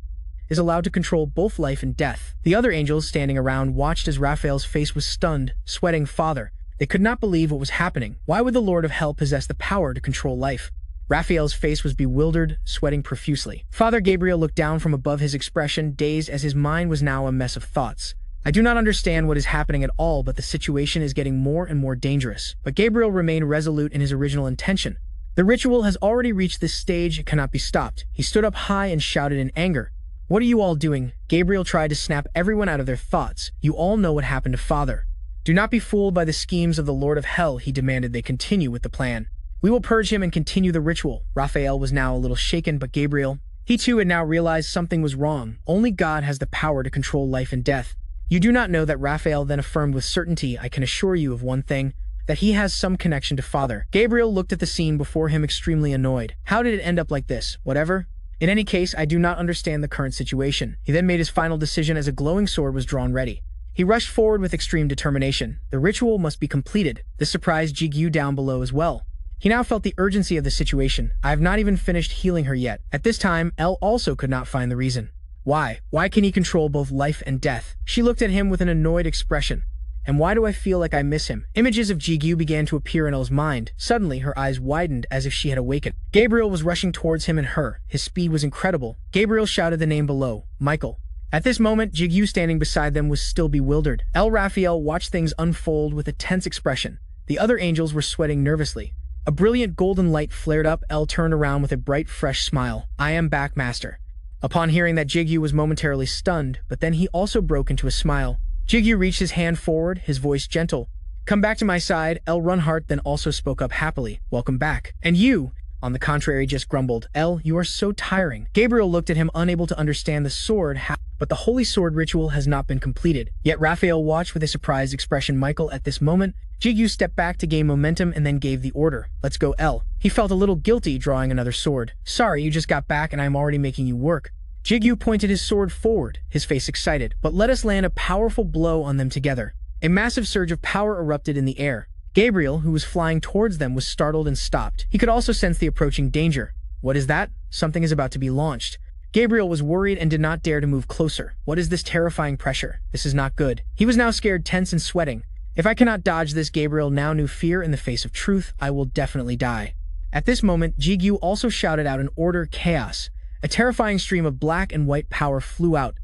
is allowed to control both life and death. The other angels standing around watched as Raphael's face was stunned, sweating. Father. They could not believe what was happening. Why would the Lord of Hell possess the power to control life? Raphael's face was bewildered, sweating profusely. Father Gabriel looked down from above, his expression dazed as his mind was now a mess of thoughts. I do not understand what is happening at all, but the situation is getting more and more dangerous. But Gabriel remained resolute in his original intention. The ritual has already reached this stage, it cannot be stopped. He stood up high and shouted in anger. "What are you all doing?" Gabriel tried to snap everyone out of their thoughts. "You all know what happened to Father. Do not be fooled by the schemes of the Lord of Hell," he demanded they continue with the plan. "We will purge him and continue the ritual." Raphael was now a little shaken, but Gabriel, he too had now realized something was wrong. Only God has the power to control life and death. "You do not know that," Raphael then affirmed with certainty. "I can assure you of one thing, that he has some connection to Father." Gabriel looked at the scene before him, extremely annoyed. How did it end up like this? Whatever. In any case, I do not understand the current situation. He then made his final decision as a glowing sword was drawn ready. He rushed forward with extreme determination. The ritual must be completed. This surprised Jigu down below as well. He now felt the urgency of the situation. "I have not even finished healing her yet." At this time, El also could not find the reason. Why? Why can he control both life and death? She looked at him with an annoyed expression. And why do I feel like I miss him? Images of Jigu began to appear in El's mind. Suddenly, her eyes widened as if she had awakened. Gabriel was rushing towards him and her. His speed was incredible. Gabriel shouted the name below, Michael. At this moment, Jigu standing beside them was still bewildered. El Raphael watched things unfold with a tense expression. The other angels were sweating nervously. A brilliant golden light flared up. El turned around with a bright, fresh smile. "I am back, Master." Upon hearing that, Jigu was momentarily stunned, but then he also broke into a smile. Jigu reached his hand forward, his voice gentle. "Come back to my side." El Runhart then also spoke up happily. "Welcome back." "And you?" On the contrary, just grumbled. "El, you are so tiring." Gabriel looked at him, unable to understand the sword, but the holy sword ritual has not been completed. Yet Raphael watched with a surprised expression. Michael, at this moment, Jigu stepped back to gain momentum and then gave the order. "Let's go, El." He felt a little guilty drawing another sword. "Sorry, you just got back and I'm already making you work." Jigu pointed his sword forward, his face excited. But let us land a powerful blow on them together. A massive surge of power erupted in the air. Gabriel, who was flying towards them, was startled and stopped. He could also sense the approaching danger. What is that? Something is about to be launched. Gabriel was worried and did not dare to move closer. What is this terrifying pressure? This is not good. He was now scared, tense, and sweating. If I cannot dodge this, Gabriel now knew fear in the face of truth. I will definitely die. At this moment, Jigu also shouted out an order, chaos. A terrifying stream of black and white power flew out.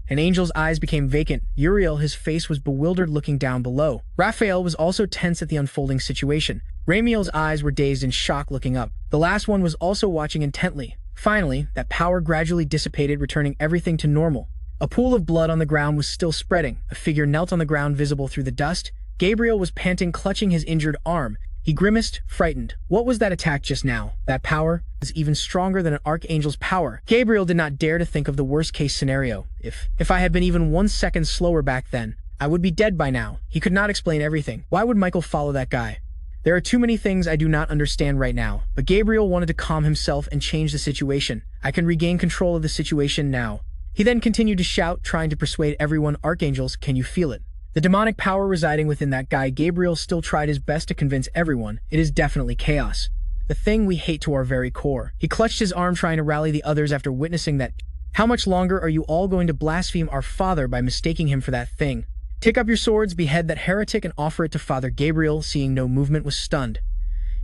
An angel's eyes became vacant. Uriel, his face was bewildered, looking down below. Raphael was also tense at the unfolding situation. Ramiel's eyes were dazed in shock, looking up. The last one was also watching intently. Finally, that power gradually dissipated, returning everything to normal. A pool of blood on the ground was still spreading. A figure knelt on the ground, visible through the dust. Gabriel was panting, clutching his injured arm. He grimaced, frightened. What was that attack just now? That power was even stronger than an archangel's power. Gabriel did not dare to think of the worst-case scenario. If I had been even 1 second slower back then, I would be dead by now. He could not explain everything. Why would Michael follow that guy? There are too many things I do not understand right now, but Gabriel wanted to calm himself and change the situation. I can regain control of the situation now. He then continued to shout, trying to persuade everyone. Archangels, can you feel it? The demonic power residing within that guy. Gabriel still tried his best to convince everyone. It is definitely chaos. The thing we hate to our very core. He clutched his arm, trying to rally the others after witnessing that. How much longer are you all going to blaspheme our father by mistaking him for that thing? Take up your swords, behead that heretic, and offer it to Father. Gabriel, seeing no movement, was stunned.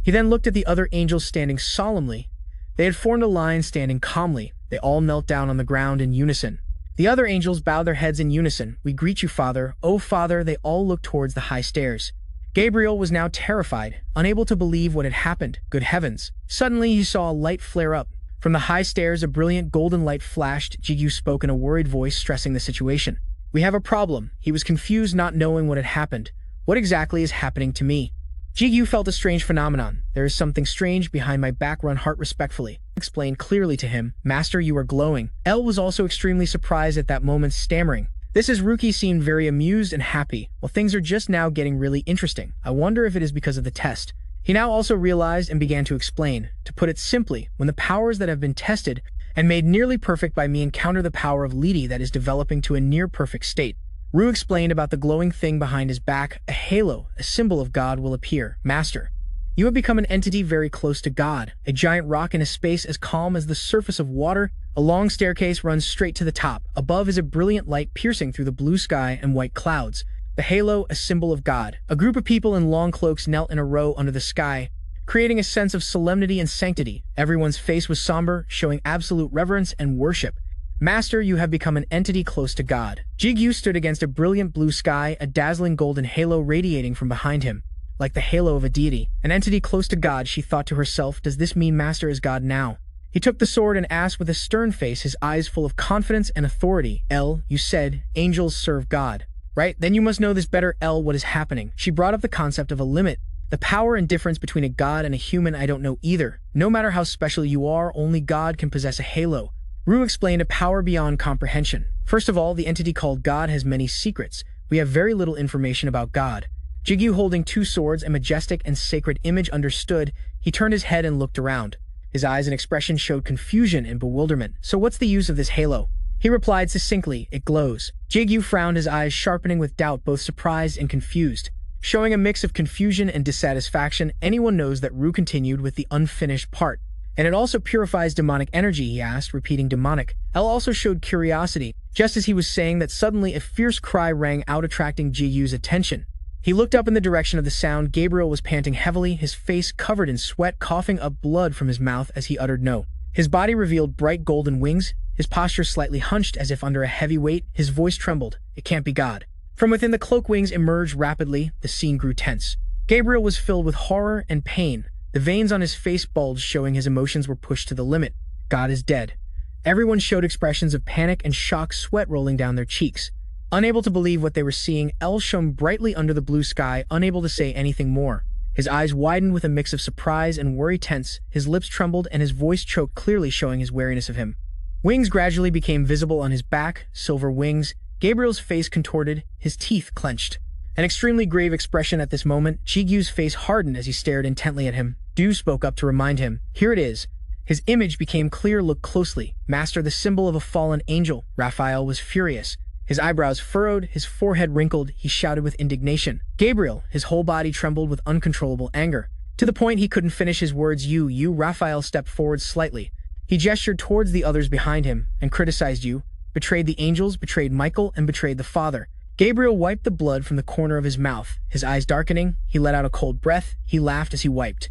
He then looked at the other angels standing solemnly. They had formed a line, standing calmly. They all knelt down on the ground in unison. The other angels bowed their heads in unison. We greet you, Father. Oh, Father. They all looked towards the high stairs. Gabriel was now terrified, unable to believe what had happened. Good heavens. Suddenly, he saw a light flare up. From the high stairs, a brilliant golden light flashed. Jigu spoke in a worried voice, stressing the situation. We have a problem. He was confused, not knowing what had happened. What exactly is happening to me? Jigu felt a strange phenomenon. There is something strange behind my back. Run heart respectfully. Explained clearly to him. Master, you are glowing. El was also extremely surprised at that moment, stammering. This is Ruki seemed very amused and happy. Well, things are just now getting really interesting. I wonder if it is because of the test. He now also realized and began to explain. To put it simply, when the powers that have been tested and made nearly perfect by me encounter the power of Lidi that is developing to a near-perfect state. Ru explained about the glowing thing behind his back. A halo, a symbol of God, will appear. Master, you have become an entity very close to God. A giant rock in a space as calm as the surface of water. A long staircase runs straight to the top. Above is a brilliant light piercing through the blue sky and white clouds. The halo, a symbol of God. A group of people in long cloaks knelt in a row under the sky, creating a sense of solemnity and sanctity. Everyone's face was somber, showing absolute reverence and worship. Master, you have become an entity close to God. Jigu stood against a brilliant blue sky, a dazzling golden halo radiating from behind him. Like the halo of a deity, an entity close to God, she thought to herself. Does this mean Master is God now? He took the sword and asked with a stern face, his eyes full of confidence and authority. El, you said, angels serve God, right? Then you must know this better. El, what is happening? She brought up the concept of a limit. The power and difference between a god and a human, I don't know either. No matter how special you are, only God can possess a halo. Ru explained a power beyond comprehension. First of all, the entity called God has many secrets. We have very little information about God. Jigu, holding two swords, a majestic and sacred image, understood. He turned his head and looked around. His eyes and expression showed confusion and bewilderment. So what's the use of this halo? He replied succinctly, it glows. Jigu frowned, his eyes sharpening with doubt, both surprised and confused. Showing a mix of confusion and dissatisfaction, anyone knows that Ru continued with the unfinished part. And it also purifies demonic energy, he asked, repeating demonic. El also showed curiosity. Just as he was saying that, suddenly a fierce cry rang out, attracting Jigu's attention. He looked up in the direction of the sound. Gabriel was panting heavily, his face covered in sweat, coughing up blood from his mouth as he uttered no. His body revealed bright golden wings, his posture slightly hunched as if under a heavy weight. His voice trembled. It can't be God. From within, the cloak wings emerged rapidly. The scene grew tense. Gabriel was filled with horror and pain. The veins on his face bulged, showing his emotions were pushed to the limit. God is dead. Everyone showed expressions of panic and shock, sweat rolling down their cheeks. Unable to believe what they were seeing, El shone brightly under the blue sky, unable to say anything more. His eyes widened with a mix of surprise and worry. Tense, his lips trembled and his voice choked, clearly showing his wariness of him. Wings gradually became visible on his back, silver wings. Gabriel's face contorted, his teeth clenched. An extremely grave expression at this moment. Jigu's face hardened as he stared intently at him. Du spoke up to remind him. Here it is. His image became clear. Look closely. Master, the symbol of a fallen angel. Raphael was furious. His eyebrows furrowed, his forehead wrinkled, he shouted with indignation. Gabriel, his whole body trembled with uncontrollable anger. To the point he couldn't finish his words. You, Raphael stepped forward slightly. He gestured towards the others behind him and criticized you. Betrayed the angels, betrayed Michael, and betrayed the Father. Gabriel wiped the blood from the corner of his mouth. His eyes darkening, he let out a cold breath. He laughed as he wiped.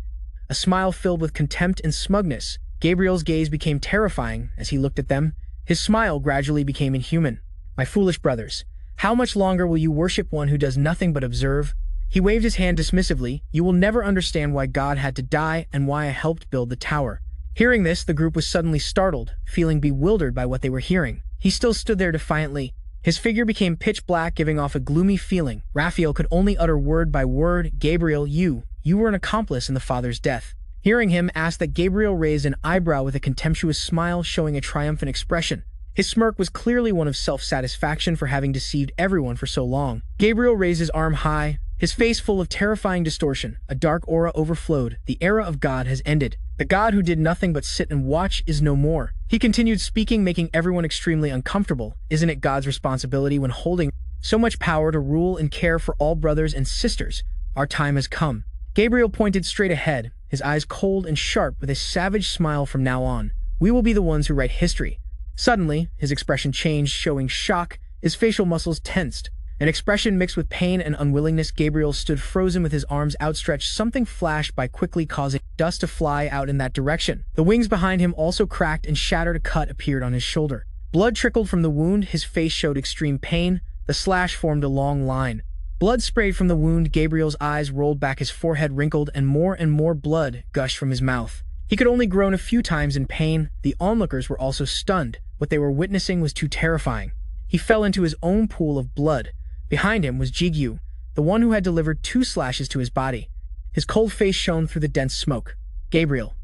A smile filled with contempt and smugness. Gabriel's gaze became terrifying as he looked at them. His smile gradually became inhuman. My foolish brothers, how much longer will you worship one who does nothing but observe? He waved his hand dismissively. You will never understand why God had to die and why I helped build the tower. Hearing this, the group was suddenly startled, feeling bewildered by what they were hearing. He still stood there defiantly. His figure became pitch black, giving off a gloomy feeling. Raphael could only utter word by word. Gabriel, you were an accomplice in the Father's death. Hearing him ask that, Gabriel raised an eyebrow with a contemptuous smile, showing a triumphant expression. His smirk was clearly one of self-satisfaction for having deceived everyone for so long. Gabriel raised his arm high, his face full of terrifying distortion. A dark aura overflowed. The era of God has ended. The God who did nothing but sit and watch is no more. He continued speaking, making everyone extremely uncomfortable. Isn't it God's responsibility when holding so much power to rule and care for all brothers and sisters? Our time has come. Gabriel pointed straight ahead, his eyes cold and sharp with a savage smile. From now on, we will be the ones who write history. Suddenly, his expression changed, showing shock. His facial muscles tensed. An expression mixed with pain and unwillingness. Gabriel stood frozen with his arms outstretched. Something flashed by, quickly causing dust to fly out in that direction. The wings behind him also cracked and shattered. A cut appeared on his shoulder. Blood trickled from the wound. His face showed extreme pain. The slash formed a long line. Blood sprayed from the wound. Gabriel's eyes rolled back, his forehead wrinkled, and more blood gushed from his mouth. He could only groan a few times in pain. The onlookers were also stunned. What they were witnessing was too terrifying. He fell into his own pool of blood. Behind him was Jigu, the one who had delivered 2 slashes to his body. His cold face shone through the dense smoke. Gabriel.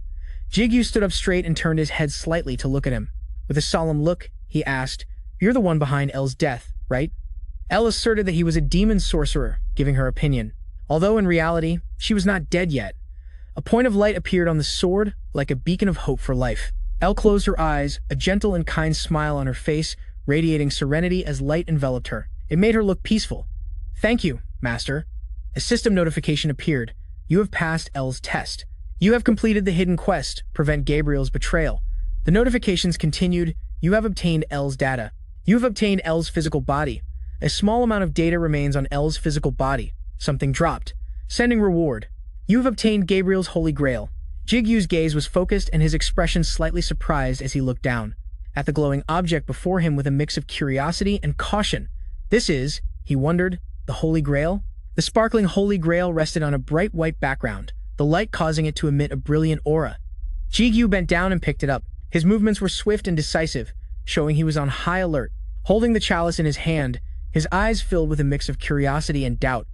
Jigu stood up straight and turned his head slightly to look at him. With a solemn look, he asked, You're the one behind L's death, right? L asserted that he was a demon sorcerer, giving her opinion. Although in reality, she was not dead yet. A point of light appeared on the sword, like a beacon of hope for life. L closed her eyes, a gentle and kind smile on her face, radiating serenity as light enveloped her. It made her look peaceful. Thank you, Master. A system notification appeared. You have passed L's test. You have completed the hidden quest, prevent Gabriel's betrayal. The notifications continued. You have obtained L's data. You have obtained L's physical body. A small amount of data remains on L's physical body. Something dropped. Sending reward. You have obtained Gabriel's Holy Grail. Jigu's gaze was focused and his expression slightly surprised as he looked down at the glowing object before him with a mix of curiosity and caution. This is, he wondered, the Holy Grail? The sparkling Holy Grail rested on a bright white background, the light causing it to emit a brilliant aura. Jigu bent down and picked it up. His movements were swift and decisive, showing he was on high alert. Holding the chalice in his hand, his eyes filled with a mix of curiosity and doubt.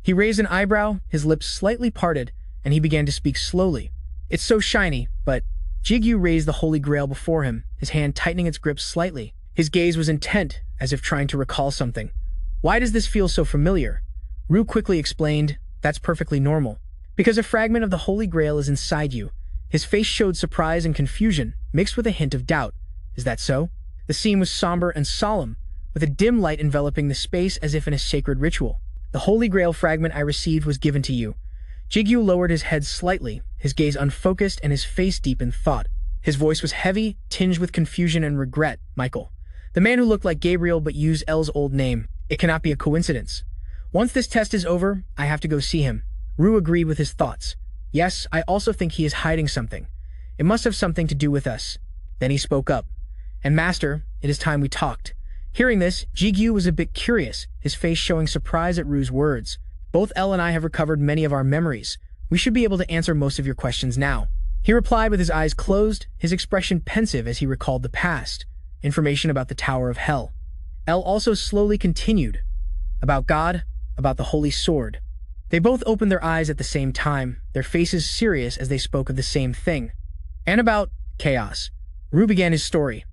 He raised an eyebrow, his lips slightly parted, and he began to speak slowly. It's so shiny, but... Jigu raised the Holy Grail before him, his hand tightening its grip slightly. His gaze was intent, as if trying to recall something. Why does this feel so familiar? Ru quickly explained, That's perfectly normal. Because a fragment of the Holy Grail is inside you. His face showed surprise and confusion, mixed with a hint of doubt. Is that so? The scene was somber and solemn, with a dim light enveloping the space as if in a sacred ritual. The Holy Grail fragment I received was given to you. Jigu lowered his head slightly, his gaze unfocused and his face deep in thought. His voice was heavy, tinged with confusion and regret. Michael. The man who looked like Gabriel but used L's old name. It cannot be a coincidence. Once this test is over, I have to go see him. Ru agreed with his thoughts. Yes, I also think he is hiding something. It must have something to do with us. Then he spoke up. And Master, it is time we talked. Hearing this, Jigu was a bit curious, his face showing surprise at Ru's words. Both L and I have recovered many of our memories. We should be able to answer most of your questions now. He replied with his eyes closed, his expression pensive as he recalled the past. Information about the Tower of Hell. L also slowly continued. About God, about the Holy Sword. They both opened their eyes at the same time, their faces serious as they spoke of the same thing. And about chaos. Ru began his story.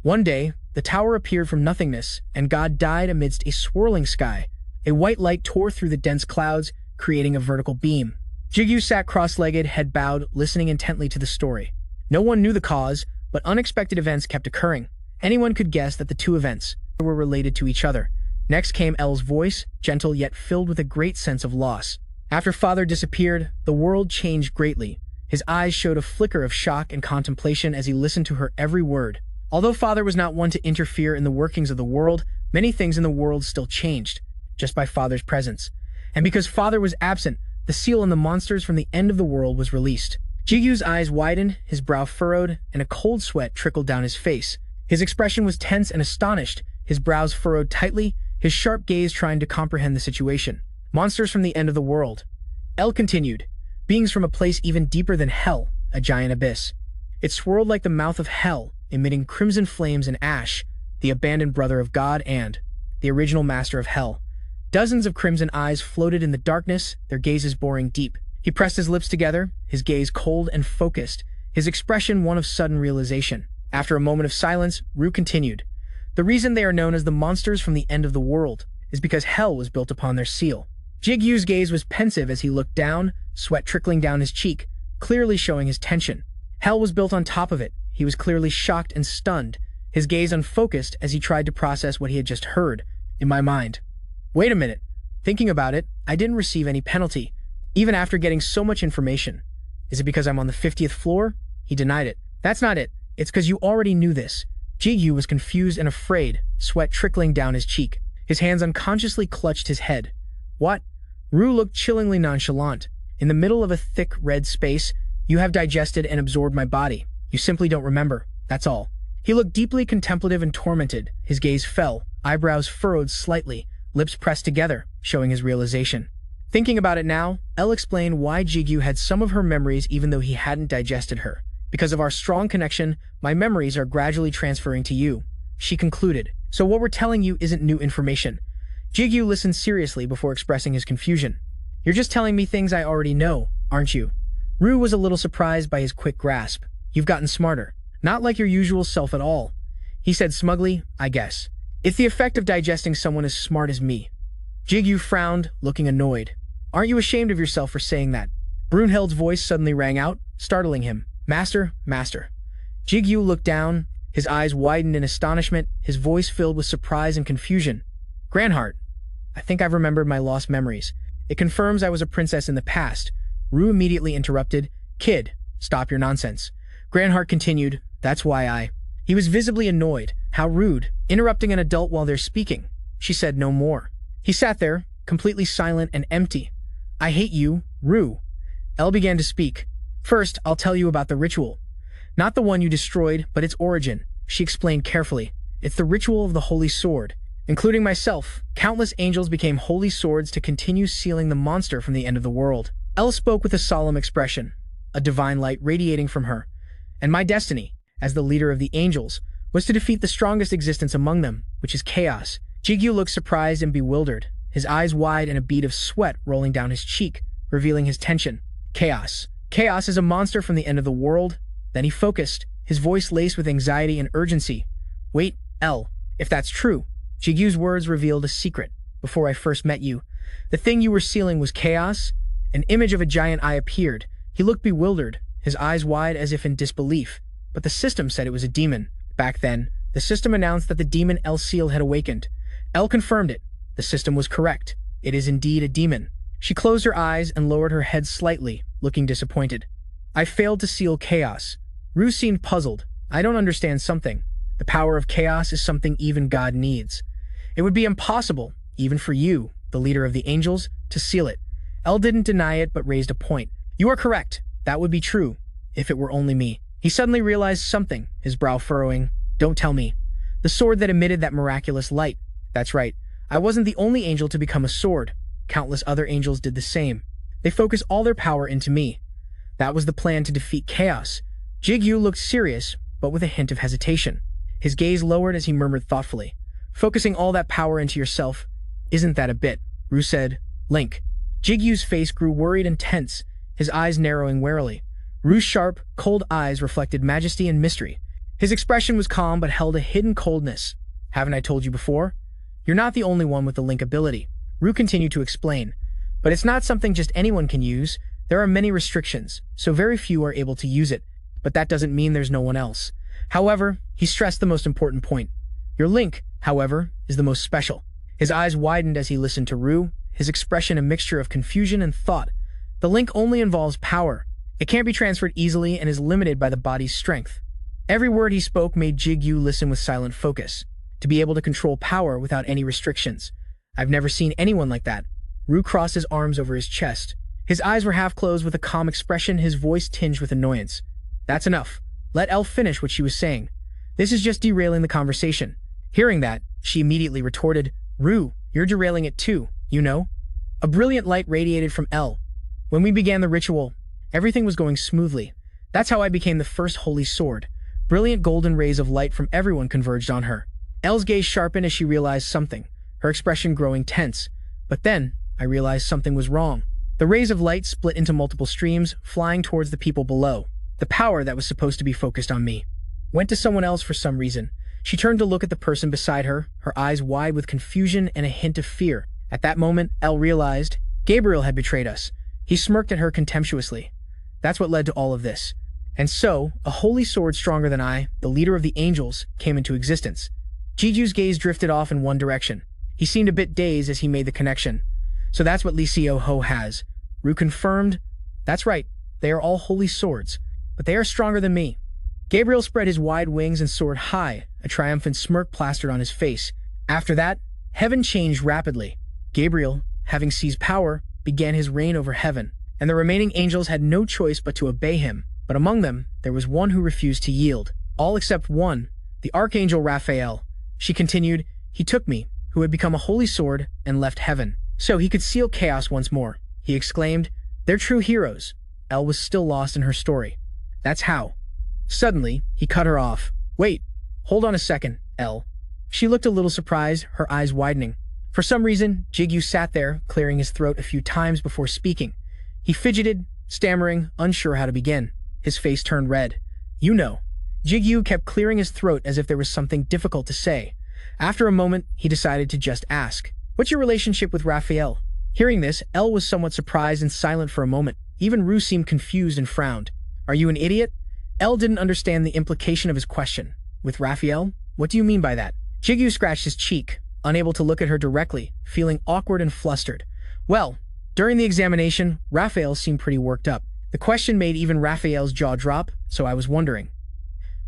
One day, the tower appeared from nothingness, and God died amidst a swirling sky. A white light tore through the dense clouds, creating a vertical beam. Jigu sat cross-legged, head bowed, listening intently to the story. No one knew the cause, but unexpected events kept occurring. Anyone could guess that the two events were related to each other. Next came L's voice, gentle yet filled with a great sense of loss. After Father disappeared, the world changed greatly. His eyes showed a flicker of shock and contemplation as he listened to her every word. Although Father was not one to interfere in the workings of the world, many things in the world still changed, just by Father's presence. And because Father was absent, the seal on the monsters from the end of the world was released. Jigu's eyes widened, his brow furrowed, and a cold sweat trickled down his face. His expression was tense and astonished, his brows furrowed tightly, his sharp gaze trying to comprehend the situation. Monsters from the end of the world. L continued. Beings from a place even deeper than hell, a giant abyss. It swirled like the mouth of hell, emitting crimson flames and ash, the abandoned brother of God and the original master of hell. Dozens of crimson eyes floated in the darkness, their gazes boring deep. He pressed his lips together, his gaze cold and focused, his expression one of sudden realization. After a moment of silence, Rue continued. The reason they are known as the monsters from the end of the world is because hell was built upon their seal. Jigu's gaze was pensive as he looked down, sweat trickling down his cheek, clearly showing his tension. Hell was built on top of it. He was clearly shocked and stunned, his gaze unfocused as he tried to process what he had just heard. In my mind. Wait a minute. Thinking about it, I didn't receive any penalty, even after getting so much information. Is it because I'm on the 50th floor? He denied it. That's not it. It's because you already knew this. Jigu was confused and afraid, sweat trickling down his cheek. His hands unconsciously clutched his head. What? Rue looked chillingly nonchalant. In the middle of a thick red space, you have digested and absorbed my body. You simply don't remember. That's all. He looked deeply contemplative and tormented. His gaze fell, eyebrows furrowed slightly, lips pressed together, showing his realization. Thinking about it now, Elle explained why Jigu had some of her memories even though he hadn't digested her. Because of our strong connection, my memories are gradually transferring to you, she concluded. So what we're telling you isn't new information. Jigu listened seriously before expressing his confusion. You're just telling me things I already know, aren't you? Rue was a little surprised by his quick grasp. You've gotten smarter. Not like your usual self at all. He said smugly, I guess. It's the effect of digesting someone as smart as me. Jigu frowned, looking annoyed. Aren't you ashamed of yourself for saying that? Brunhild's voice suddenly rang out, startling him. Master, master. Jigu looked down, his eyes widened in astonishment, his voice filled with surprise and confusion. Granhart, I think I've remembered my lost memories. It confirms I was a princess in the past. Rue immediately interrupted. Kid, stop your nonsense. Granhart continued, that's why I... He was visibly annoyed. How rude, interrupting an adult while they're speaking. She said no more. He sat there, completely silent and empty. I hate you, Rue. Elle began to speak. First, I'll tell you about the ritual. Not the one you destroyed, but its origin, she explained carefully. It's the ritual of the Holy Sword. Including myself, countless angels became holy swords to continue sealing the monster from the end of the world. Elle spoke with a solemn expression, a divine light radiating from her. And my destiny, as the leader of the angels, was to defeat the strongest existence among them, which is chaos. Jigu looked surprised and bewildered, his eyes wide and a bead of sweat rolling down his cheek, revealing his tension. Chaos. Chaos is a monster from the end of the world. Then he focused, his voice laced with anxiety and urgency. Wait, Elle, if that's true. Jigu's words revealed a secret. Before I first met you, the thing you were sealing was chaos. An image of a giant eye appeared. He looked bewildered, his eyes wide as if in disbelief. But the system said it was a demon. Back then, the system announced that the demon El Seal had awakened. Elle confirmed it. The system was correct. It is indeed a demon. She closed her eyes and lowered her head slightly, looking disappointed. I failed to seal chaos. Rue seemed puzzled. I don't understand something. The power of chaos is something even God needs. It would be impossible, even for you, the leader of the angels, to seal it. Elle didn't deny it but raised a point. You are correct. That would be true, if it were only me. He suddenly realized something, his brow furrowing. Don't tell me. The sword that emitted that miraculous light. That's right. I wasn't the only angel to become a sword. Countless other angels did the same. They focused all their power into me. That was the plan to defeat chaos. Jigu looked serious, but with a hint of hesitation. His gaze lowered as he murmured thoughtfully. Focusing all that power into yourself, isn't that a bit? Rue said. Link. Jigu's face grew worried and tense, his eyes narrowing warily. Rue's sharp, cold eyes reflected majesty and mystery. His expression was calm but held a hidden coldness. Haven't I told you before? You're not the only one with the link ability. Rue continued to explain. But it's not something just anyone can use. There are many restrictions, so very few are able to use it. but that doesn't mean there's no one else. However, he stressed the most important point. Your link, however, is the most special. His eyes widened as he listened to Ru, his expression a mixture of confusion and thought. The link only involves power. It can't be transferred easily and is limited by the body's strength. Every word he spoke made Jigu listen with silent focus. To be able to control power without any restrictions. I've never seen anyone like that. Ru crossed his arms over his chest. His eyes were half closed with a calm expression, his voice tinged with annoyance. That's enough. Let Elle finish what she was saying. This is just derailing the conversation. Hearing that, she immediately retorted, Ru, you're derailing it too, you know? A brilliant light radiated from Elle. When we began the ritual, everything was going smoothly. That's how I became the first holy sword. Brilliant golden rays of light from everyone converged on her. Elle's gaze sharpened as she realized something, her expression growing tense. But then, I realized something was wrong. The rays of light split into multiple streams, flying towards the people below. The power that was supposed to be focused on me went to someone else for some reason. She turned to look at the person beside her, her eyes wide with confusion and a hint of fear. At that moment, Elle realized Gabriel had betrayed us. He smirked at her contemptuously. That's what led to all of this. And so, a holy sword stronger than I, the leader of the angels, came into existence. Jigu's gaze drifted off in one direction. He seemed a bit dazed as he made the connection. So that's what Li Xiaoho has. Ru confirmed. That's right, they are all holy swords, but they are stronger than me. Gabriel spread his wide wings and soared high, a triumphant smirk plastered on his face. After that, heaven changed rapidly. Gabriel, having seized power, began his reign over heaven, and the remaining angels had no choice but to obey him. But among them, there was one who refused to yield. All except one, the archangel Raphael. She continued, he took me, who had become a holy sword, and left heaven, so he could seal chaos once more. He exclaimed, they're true heroes. Elle was still lost in her story. That's how. Suddenly, he cut her off. Wait, hold on a second, Elle. She looked a little surprised, her eyes widening. For some reason, Jigu sat there, clearing his throat a few times before speaking. He fidgeted, stammering, unsure how to begin. His face turned red. You know. Jigu kept clearing his throat as if there was something difficult to say. After a moment, he decided to just ask, what's your relationship with Raphael? Hearing this, Elle was somewhat surprised and silent for a moment. Even Ru seemed confused and frowned. Are you an idiot? Elle didn't understand the implication of his question. With Raphael? What do you mean by that? Jigu scratched his cheek, unable to look at her directly, feeling awkward and flustered. Well, during the examination, Raphael seemed pretty worked up. The question made even Raphael's jaw drop, so I was wondering.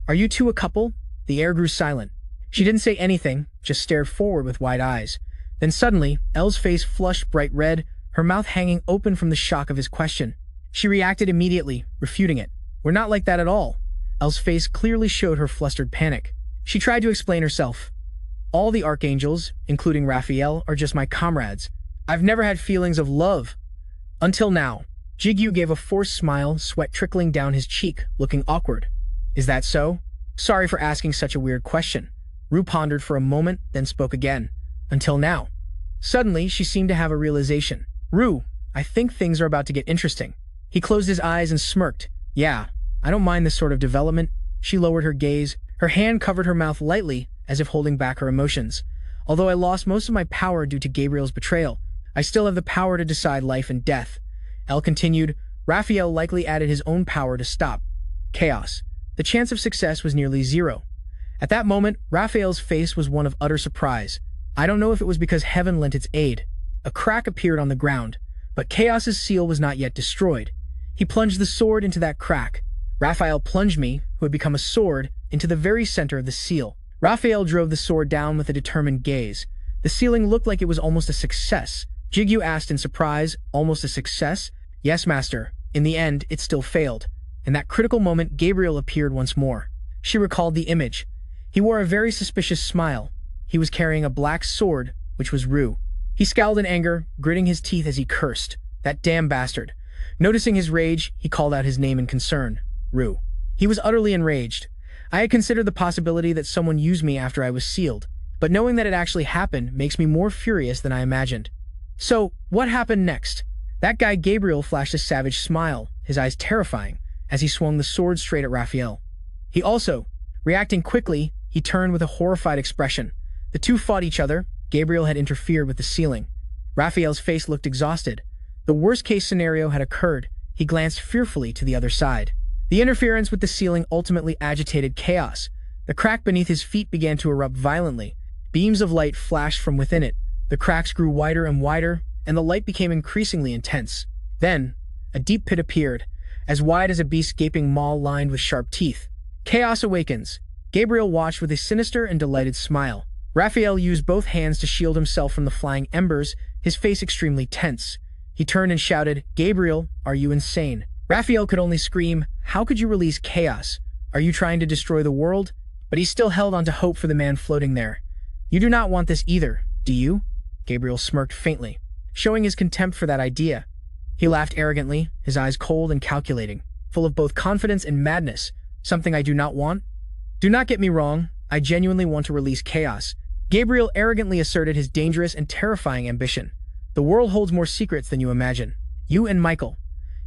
Are you two a couple? The air grew silent. She didn't say anything, just stared forward with wide eyes. Then suddenly, Elle's face flushed bright red, her mouth hanging open from the shock of his question. She reacted immediately, refuting it. We're not like that at all. Elle's face clearly showed her flustered panic. She tried to explain herself. All the archangels, including Raphael, are just my comrades. I've never had feelings of love. Until now. Jigu gave a forced smile, sweat trickling down his cheek, looking awkward. Is that so? Sorry for asking such a weird question. Ru pondered for a moment, then spoke again. Until now. Suddenly, she seemed to have a realization. Ru, I think things are about to get interesting. He closed his eyes and smirked. Yeah, I don't mind this sort of development. She lowered her gaze. Her hand covered her mouth lightly, as if holding back her emotions. Although I lost most of my power due to Gabriel's betrayal, I still have the power to decide life and death. Elle continued, Raphael likely added his own power to stop chaos. The chance of success was nearly zero. At that moment, Raphael's face was one of utter surprise. I don't know if it was because heaven lent its aid. A crack appeared on the ground, but Chaos's seal was not yet destroyed. He plunged the sword into that crack. Raphael plunged me, who had become a sword, into the very center of the seal. Raphael drove the sword down with a determined gaze. The sealing looked like it was almost a success. Jigu asked in surprise, almost a success? Yes, master. In the end, it still failed. In that critical moment, Gabriel appeared once more. She recalled the image. He wore a very suspicious smile. He was carrying a black sword, which was Ru. He scowled in anger, gritting his teeth as he cursed. That damn bastard. Noticing his rage, he called out his name in concern. Ru. He was utterly enraged. I had considered the possibility that someone used me after I was sealed, but knowing that it actually happened makes me more furious than I imagined. So, what happened next? That guy Gabriel flashed a savage smile, his eyes terrifying, as he swung the sword straight at Raphael. He also, reacting quickly, he turned with a horrified expression. The two fought each other. Gabriel had interfered with the sealing. Raphael's face looked exhausted. The worst-case scenario had occurred. He glanced fearfully to the other side. The interference with the ceiling ultimately agitated chaos. The crack beneath his feet began to erupt violently. Beams of light flashed from within it. The cracks grew wider and wider, and the light became increasingly intense. Then, a deep pit appeared, as wide as a beast's gaping maw lined with sharp teeth. Chaos awakens. Gabriel watched with a sinister and delighted smile. Raphael used both hands to shield himself from the flying embers, his face extremely tense. He turned and shouted, "Gabriel, are you insane?" Raphael could only scream, "How could you release chaos? Are you trying to destroy the world?" But he still held on to hope for the man floating there. "You do not want this either, do you?" Gabriel smirked faintly, showing his contempt for that idea. He laughed arrogantly, his eyes cold and calculating, full of both confidence and madness. "Something I do not want? Do not get me wrong, I genuinely want to release chaos." Gabriel arrogantly asserted his dangerous and terrifying ambition. "The world holds more secrets than you imagine. You and Michael."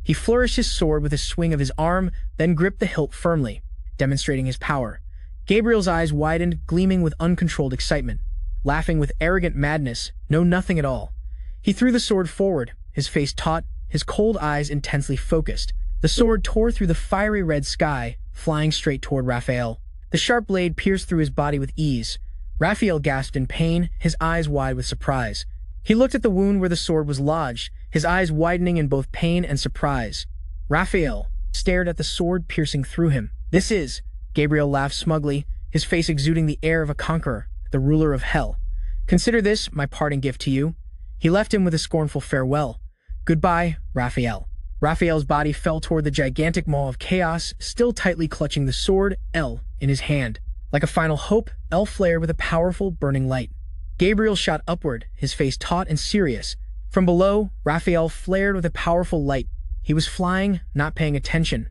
He flourished his sword with a swing of his arm, then gripped the hilt firmly, demonstrating his power. Gabriel's eyes widened, gleaming with uncontrolled excitement. Laughing with arrogant madness, no nothing at all. He threw the sword forward, his face taut, his cold eyes intensely focused. The sword tore through the fiery red sky, flying straight toward Raphael. The sharp blade pierced through his body with ease. Raphael gasped in pain, his eyes wide with surprise. He looked at the wound where the sword was lodged, his eyes widening in both pain and surprise. Raphael stared at the sword piercing through him. "This is—" Gabriel laughed smugly, his face exuding the air of a conqueror, the ruler of hell. "Consider this my parting gift to you." He left him with a scornful farewell. "Goodbye, Raphael." Raphael's body fell toward the gigantic maw of chaos, still tightly clutching the sword, L, in his hand. Like a final hope, L flared with a powerful, burning light. Gabriel shot upward, his face taut and serious. From below, Raphael flared with a powerful light. He was flying, not paying attention.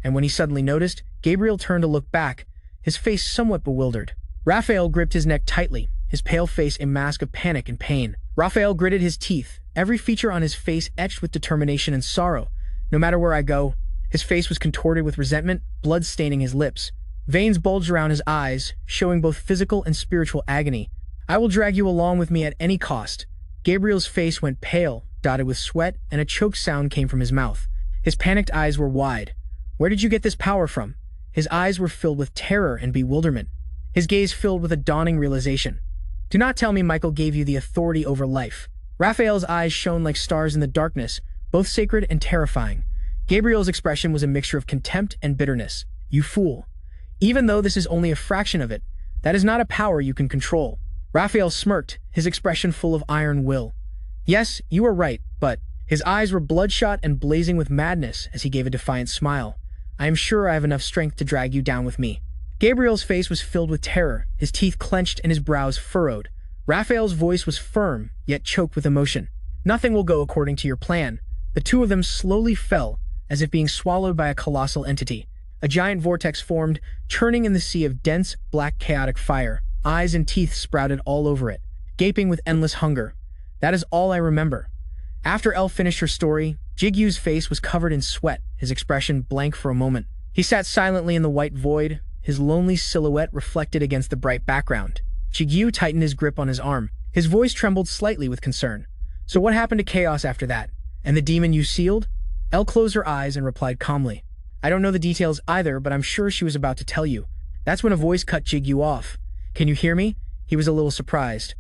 And when he suddenly noticed, Gabriel turned to look back, his face somewhat bewildered. Raphael gripped his neck tightly, his pale face a mask of panic and pain. Raphael gritted his teeth, every feature on his face etched with determination and sorrow. "No matter where I go." His face was contorted with resentment, blood staining his lips. Veins bulged around his eyes, showing both physical and spiritual agony. "I will drag you along with me at any cost." Gabriel's face went pale, dotted with sweat, and a choked sound came from his mouth. His panicked eyes were wide. "Where did you get this power from?" His eyes were filled with terror and bewilderment. His gaze filled with a dawning realization. "Do not tell me Michael gave you the authority over life." Raphael's eyes shone like stars in the darkness, both sacred and terrifying. Gabriel's expression was a mixture of contempt and bitterness. "You fool. Even though this is only a fraction of it, that is not a power you can control." Raphael smirked, his expression full of iron will. "Yes, you are right, but—" His eyes were bloodshot and blazing with madness as he gave a defiant smile. "I am sure I have enough strength to drag you down with me." Gabriel's face was filled with terror, his teeth clenched and his brows furrowed. Raphael's voice was firm, yet choked with emotion. "Nothing will go according to your plan." The two of them slowly fell, as if being swallowed by a colossal entity. A giant vortex formed, churning in the sea of dense, black, chaotic fire. Eyes and teeth sprouted all over it, gaping with endless hunger. That is all I remember. After Elle finished her story, Jigu's face was covered in sweat, his expression blank for a moment. He sat silently in the white void, his lonely silhouette reflected against the bright background. Jigu tightened his grip on his arm. His voice trembled slightly with concern. "So what happened to Chaos after that? And the demon you sealed?" Elle closed her eyes and replied calmly. "I don't know the details either, but I'm sure she was about to tell you." That's when a voice cut Jigu off. "Can you hear me?" He was a little surprised.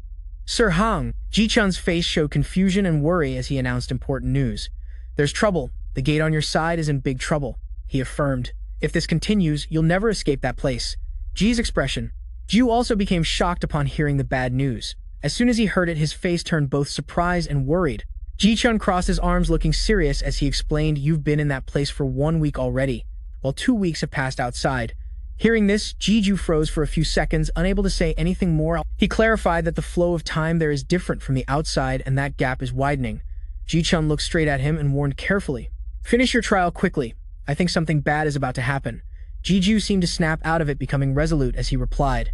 "Sir Hong." Ji-chan's face showed confusion and worry as he announced important news. "There's trouble. The gate on your side is in big trouble," he affirmed. "If this continues, you'll never escape that place." Ji's expression. Jiu also became shocked upon hearing the bad news. As soon as he heard it, his face turned both surprised and worried. Ji-chan crossed his arms looking serious as he explained, "You've been in that place for 1 week already, while 2 weeks have passed outside." Hearing this, Jigu froze for a few seconds, unable to say anything more. He clarified that the flow of time there is different from the outside and that gap is widening. Ji-chan looked straight at him and warned carefully, "Finish your trial quickly. I think something bad is about to happen." Jigu seemed to snap out of it, becoming resolute as he replied,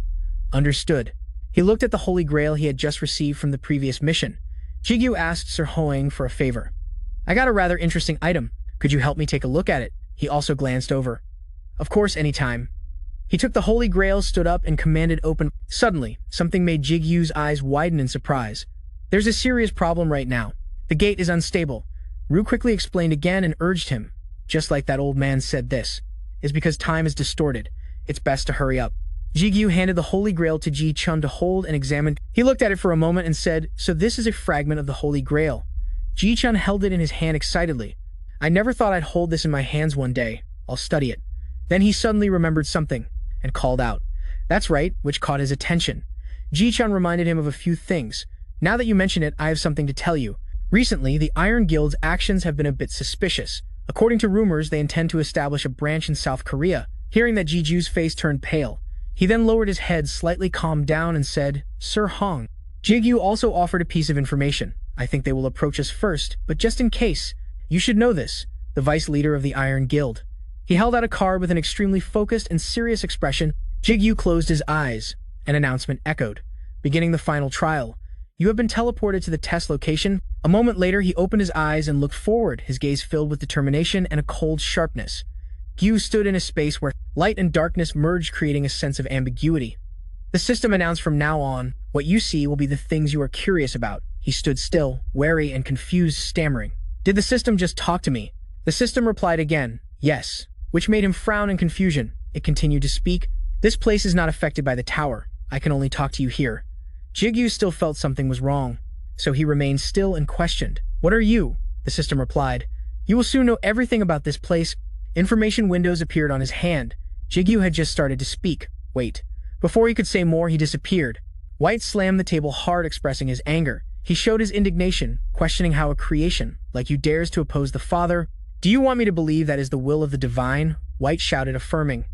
"Understood." He looked at the Holy Grail he had just received from the previous mission. Jigu asked Sir Hoang for a favor. "I got a rather interesting item. Could you help me take a look at it?" He also glanced over. "Of course, anytime." He took the Holy Grail, stood up, and commanded open. Suddenly, something made Jigu's eyes widen in surprise. "There's a serious problem right now. The gate is unstable." Ru quickly explained again and urged him, "Just like that old man said this." is because time is distorted. It's best to hurry up. Jigu handed the Holy Grail to Ji Chun to hold and examine. He looked at it for a moment and said, "So this is a fragment of the Holy Grail." Ji Chun held it in his hand excitedly. "I never thought I'd hold this in my hands one day. I'll study it." Then he suddenly remembered something and called out, "That's right," which caught his attention. Ji Chun reminded him of a few things. "Now that you mention it, I have something to tell you. Recently, the Iron Guild's actions have been a bit suspicious. According to rumors, they intend to establish a branch in South Korea." Hearing that Jiju's face turned pale, he then lowered his head, slightly calmed down, and said, "Sir Hong." Jigu also offered a piece of information. "I think they will approach us first, but just in case, you should know this, the vice leader of the Iron Guild." He held out a card with an extremely focused and serious expression. Jigu closed his eyes. An announcement echoed. "Beginning the final trial. You have been teleported to the test location." A moment later, he opened his eyes and looked forward, his gaze filled with determination and a cold sharpness. Gyu stood in a space where light and darkness merged, creating a sense of ambiguity. "The system announced from now on, what you see will be the things you are curious about." He stood still, wary and confused, stammering. "Did the system just talk to me?" The system replied again, "Yes," which made him frown in confusion. It continued to speak. "This place is not affected by the tower. I can only talk to you here." Jigu still felt something was wrong, so he remained still and questioned. "What are you?" The system replied. "You will soon know everything about this place." Information windows appeared on his hand. Jigu had just started to speak. Wait. Before he could say more, he disappeared. White slammed the table hard, expressing his anger. He showed his indignation, questioning how a creation, like you, dares to oppose the Father. "Do you want me to believe that is the will of the divine?" White shouted, affirming.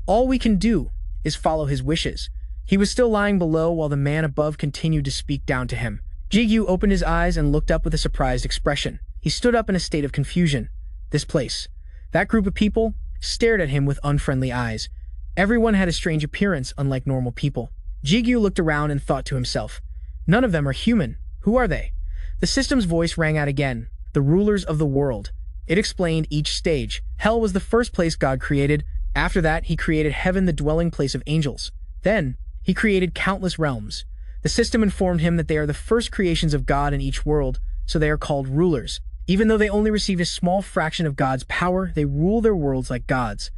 "All we can do is follow his wishes." He was still lying below while the man above continued to speak down to him. Jigu opened his eyes and looked up with a surprised expression. He stood up in a state of confusion. This place, that group of people, stared at him with unfriendly eyes. Everyone had a strange appearance, unlike normal people. Jigu looked around and thought to himself, "None of them are human. Who are they?" The system's voice rang out again. "The rulers of the world." It explained each stage. Hell was the first place God created. After that, he created heaven, the dwelling place of angels. Then, he created countless realms. The system informed him that they are the first creations of God in each world, so they are called rulers. Even though they only received a small fraction of God's power, they rule their worlds like gods.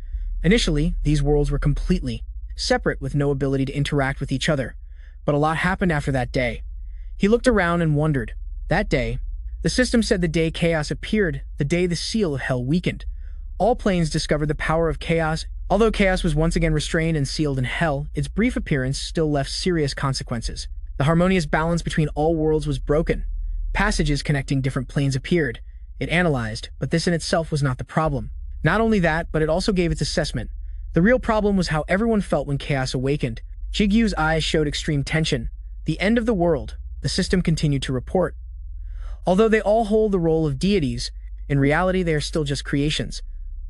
Initially, these worlds were completely separate with no ability to interact with each other. But a lot happened after that day. He looked around and wondered. That day, the system said the day chaos appeared, the day the seal of hell weakened. All planes discovered the power of chaos. Although chaos was once again restrained and sealed in hell, its brief appearance still left serious consequences. The harmonious balance between all worlds was broken. Passages connecting different planes appeared. It analyzed, but this in itself was not the problem. Not only that, but it also gave its assessment. The real problem was how everyone felt when chaos awakened. Jigu's eyes showed extreme tension. The end of the world, the system continued to report. Although they all hold the role of deities, in reality they are still just creations.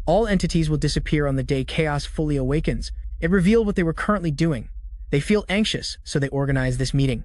All entities will disappear on the day chaos fully awakens. It revealed what they were currently doing. They feel anxious, so they organized this meeting.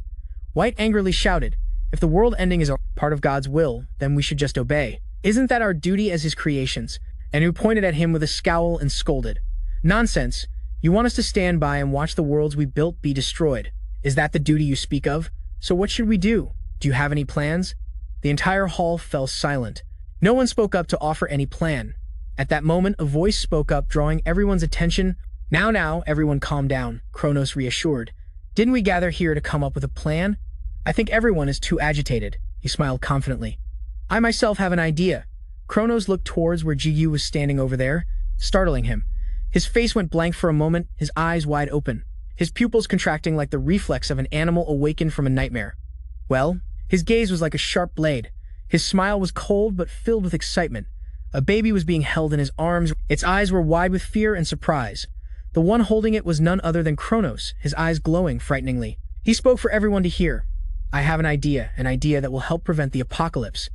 White angrily shouted, "If the world ending is a part of God's will, then we should just obey. Isn't that our duty as his creations?" Anu pointed at him with a scowl and scolded. "Nonsense. You want us to stand by and watch the worlds we built be destroyed. Is that the duty you speak of? So what should we do? Do you have any plans?" The entire hall fell silent. No one spoke up to offer any plan. At that moment, a voice spoke up, drawing everyone's attention. Now, everyone calm down," Kronos reassured. "Didn't we gather here to come up with a plan? I think everyone is too agitated." He smiled confidently. "I myself have an idea." Kronos looked towards where Jigu was standing over there, startling him. His face went blank for a moment, his eyes wide open, his pupils contracting like the reflex of an animal awakened from a nightmare. Well, his gaze was like a sharp blade. His smile was cold but filled with excitement. A baby was being held in his arms. Its eyes were wide with fear and surprise. The one holding it was none other than Kronos, his eyes glowing frighteningly. He spoke for everyone to hear. "I have an idea that will help prevent the apocalypse."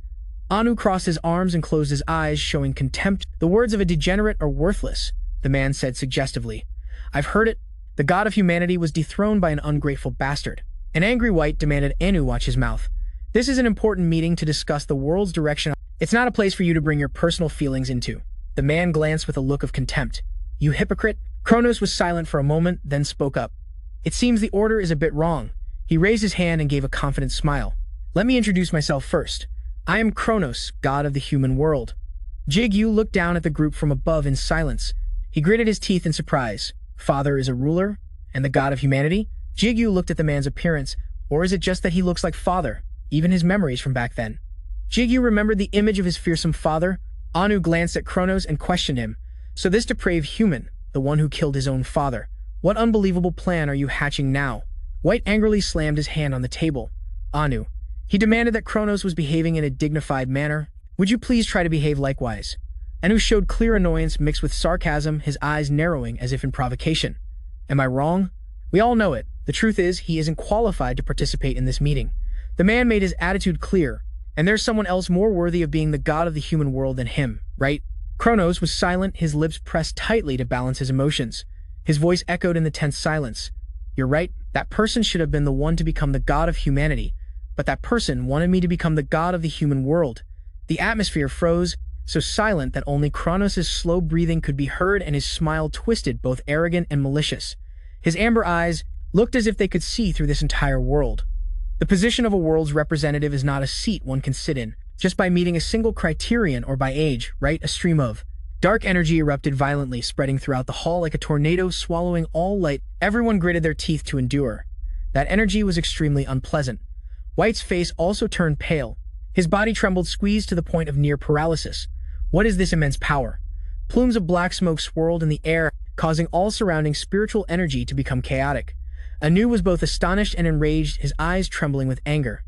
Anu crossed his arms and closed his eyes, showing contempt. "The words of a degenerate are worthless," the man said suggestively. "I've heard it. The god of humanity was dethroned by an ungrateful bastard." An angry White demanded Anu watch his mouth. "This is an important meeting to discuss the world's direction. It's not a place for you to bring your personal feelings into." The man glanced with a look of contempt. "You hypocrite." Kronos was silent for a moment, then spoke up. "It seems the order is a bit wrong." He raised his hand and gave a confident smile. "Let me introduce myself first. I am Kronos, god of the human world." Jigu looked down at the group from above in silence. He gritted his teeth in surprise. Father is a ruler? And the god of humanity? Jigu looked at the man's appearance, or is it just that he looks like father, even his memories from back then? Jigu remembered the image of his fearsome father. Anu glanced at Kronos and questioned him. So this depraved human, the one who killed his own father, what unbelievable plan are you hatching now? White angrily slammed his hand on the table. Anu. He demanded that Kronos was behaving in a dignified manner. Would you please try to behave likewise? Anu showed clear annoyance mixed with sarcasm, his eyes narrowing as if in provocation. Am I wrong? We all know it. The truth is, he isn't qualified to participate in this meeting. The man made his attitude clear, and there's someone else more worthy of being the god of the human world than him, right? Kronos was silent, his lips pressed tightly to balance his emotions. His voice echoed in the tense silence. You're right, that person should have been the one to become the god of humanity, but that person wanted me to become the god of the human world. The atmosphere froze, so silent that only Kronos' slow breathing could be heard, and his smile twisted, both arrogant and malicious. His amber eyes looked as if they could see through this entire world. The position of a world's representative is not a seat one can sit in, just by meeting a single criterion or by age, right? A stream of dark energy erupted violently, spreading throughout the hall like a tornado, swallowing all light. Everyone gritted their teeth to endure. That energy was extremely unpleasant. White's face also turned pale. His body trembled, squeezed to the point of near paralysis. What is this immense power? Plumes of black smoke swirled in the air, causing all surrounding spiritual energy to become chaotic. Anu was both astonished and enraged, his eyes trembling with anger.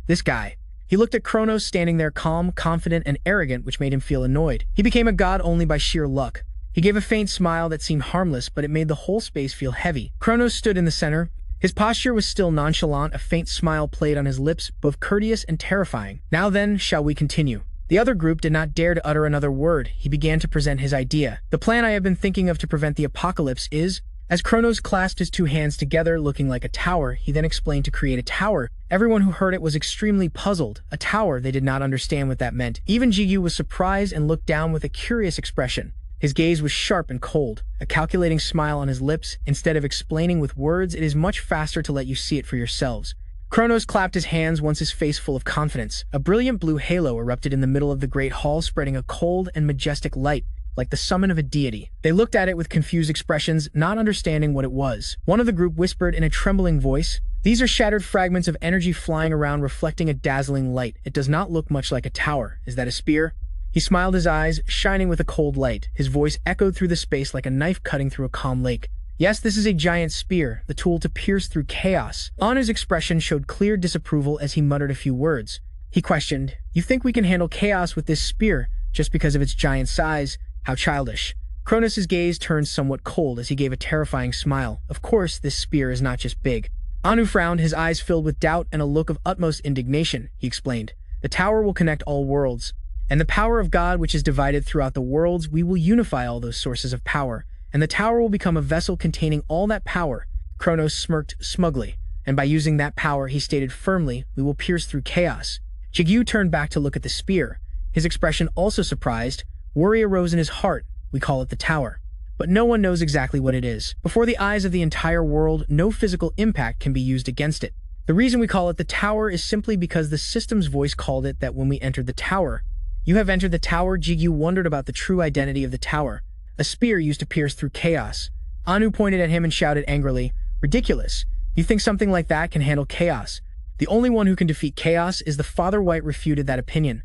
This guy. He looked at Kronos standing there calm, confident, and arrogant, which made him feel annoyed. He became a god only by sheer luck. He gave a faint smile that seemed harmless, but it made the whole space feel heavy. Kronos stood in the center. His posture was still nonchalant, a faint smile played on his lips, both courteous and terrifying. Now then, shall we continue? The other group did not dare to utter another word. He began to present his idea. The plan I have been thinking of to prevent the apocalypse is... As Kronos clasped his two hands together, looking like a tower, he then explained to create a tower. Everyone who heard it was extremely puzzled. A tower, they did not understand what that meant. Even Jigu was surprised and looked down with a curious expression. His gaze was sharp and cold, a calculating smile on his lips. Instead of explaining with words, it is much faster to let you see it for yourselves. Kronos clapped his hands, once his face full of confidence. A brilliant blue halo erupted in the middle of the great hall, spreading a cold and majestic light, like the summon of a deity. They looked at it with confused expressions, not understanding what it was. One of the group whispered in a trembling voice, "These are shattered fragments of energy flying around, reflecting a dazzling light. It does not look much like a tower. Is that a spear?" He smiled, his eyes shining with a cold light. His voice echoed through the space like a knife cutting through a calm lake. Yes, this is a giant spear, the tool to pierce through chaos. Anu's expression showed clear disapproval as he muttered a few words. He questioned, "You think we can handle chaos with this spear, just because of its giant size? How childish." Kronos' gaze turned somewhat cold as he gave a terrifying smile. Of course, this spear is not just big. Anu frowned, his eyes filled with doubt and a look of utmost indignation. He explained, "The tower will connect all worlds, and the power of God which is divided throughout the worlds, we will unify all those sources of power, and the tower will become a vessel containing all that power." Kronos smirked smugly, and by using that power, he stated firmly, "We will pierce through chaos." Jigu turned back to look at the spear. His expression also surprised. Worry arose in his heart. We call it the tower. But no one knows exactly what it is. Before the eyes of the entire world, no physical impact can be used against it. The reason we call it the tower is simply because the system's voice called it that when we entered the tower. You have entered the tower. Jigu wondered about the true identity of the tower. A spear used to pierce through chaos. Anu pointed at him and shouted angrily, "Ridiculous. You think something like that can handle chaos? The only one who can defeat chaos is the Father." White refuted that opinion.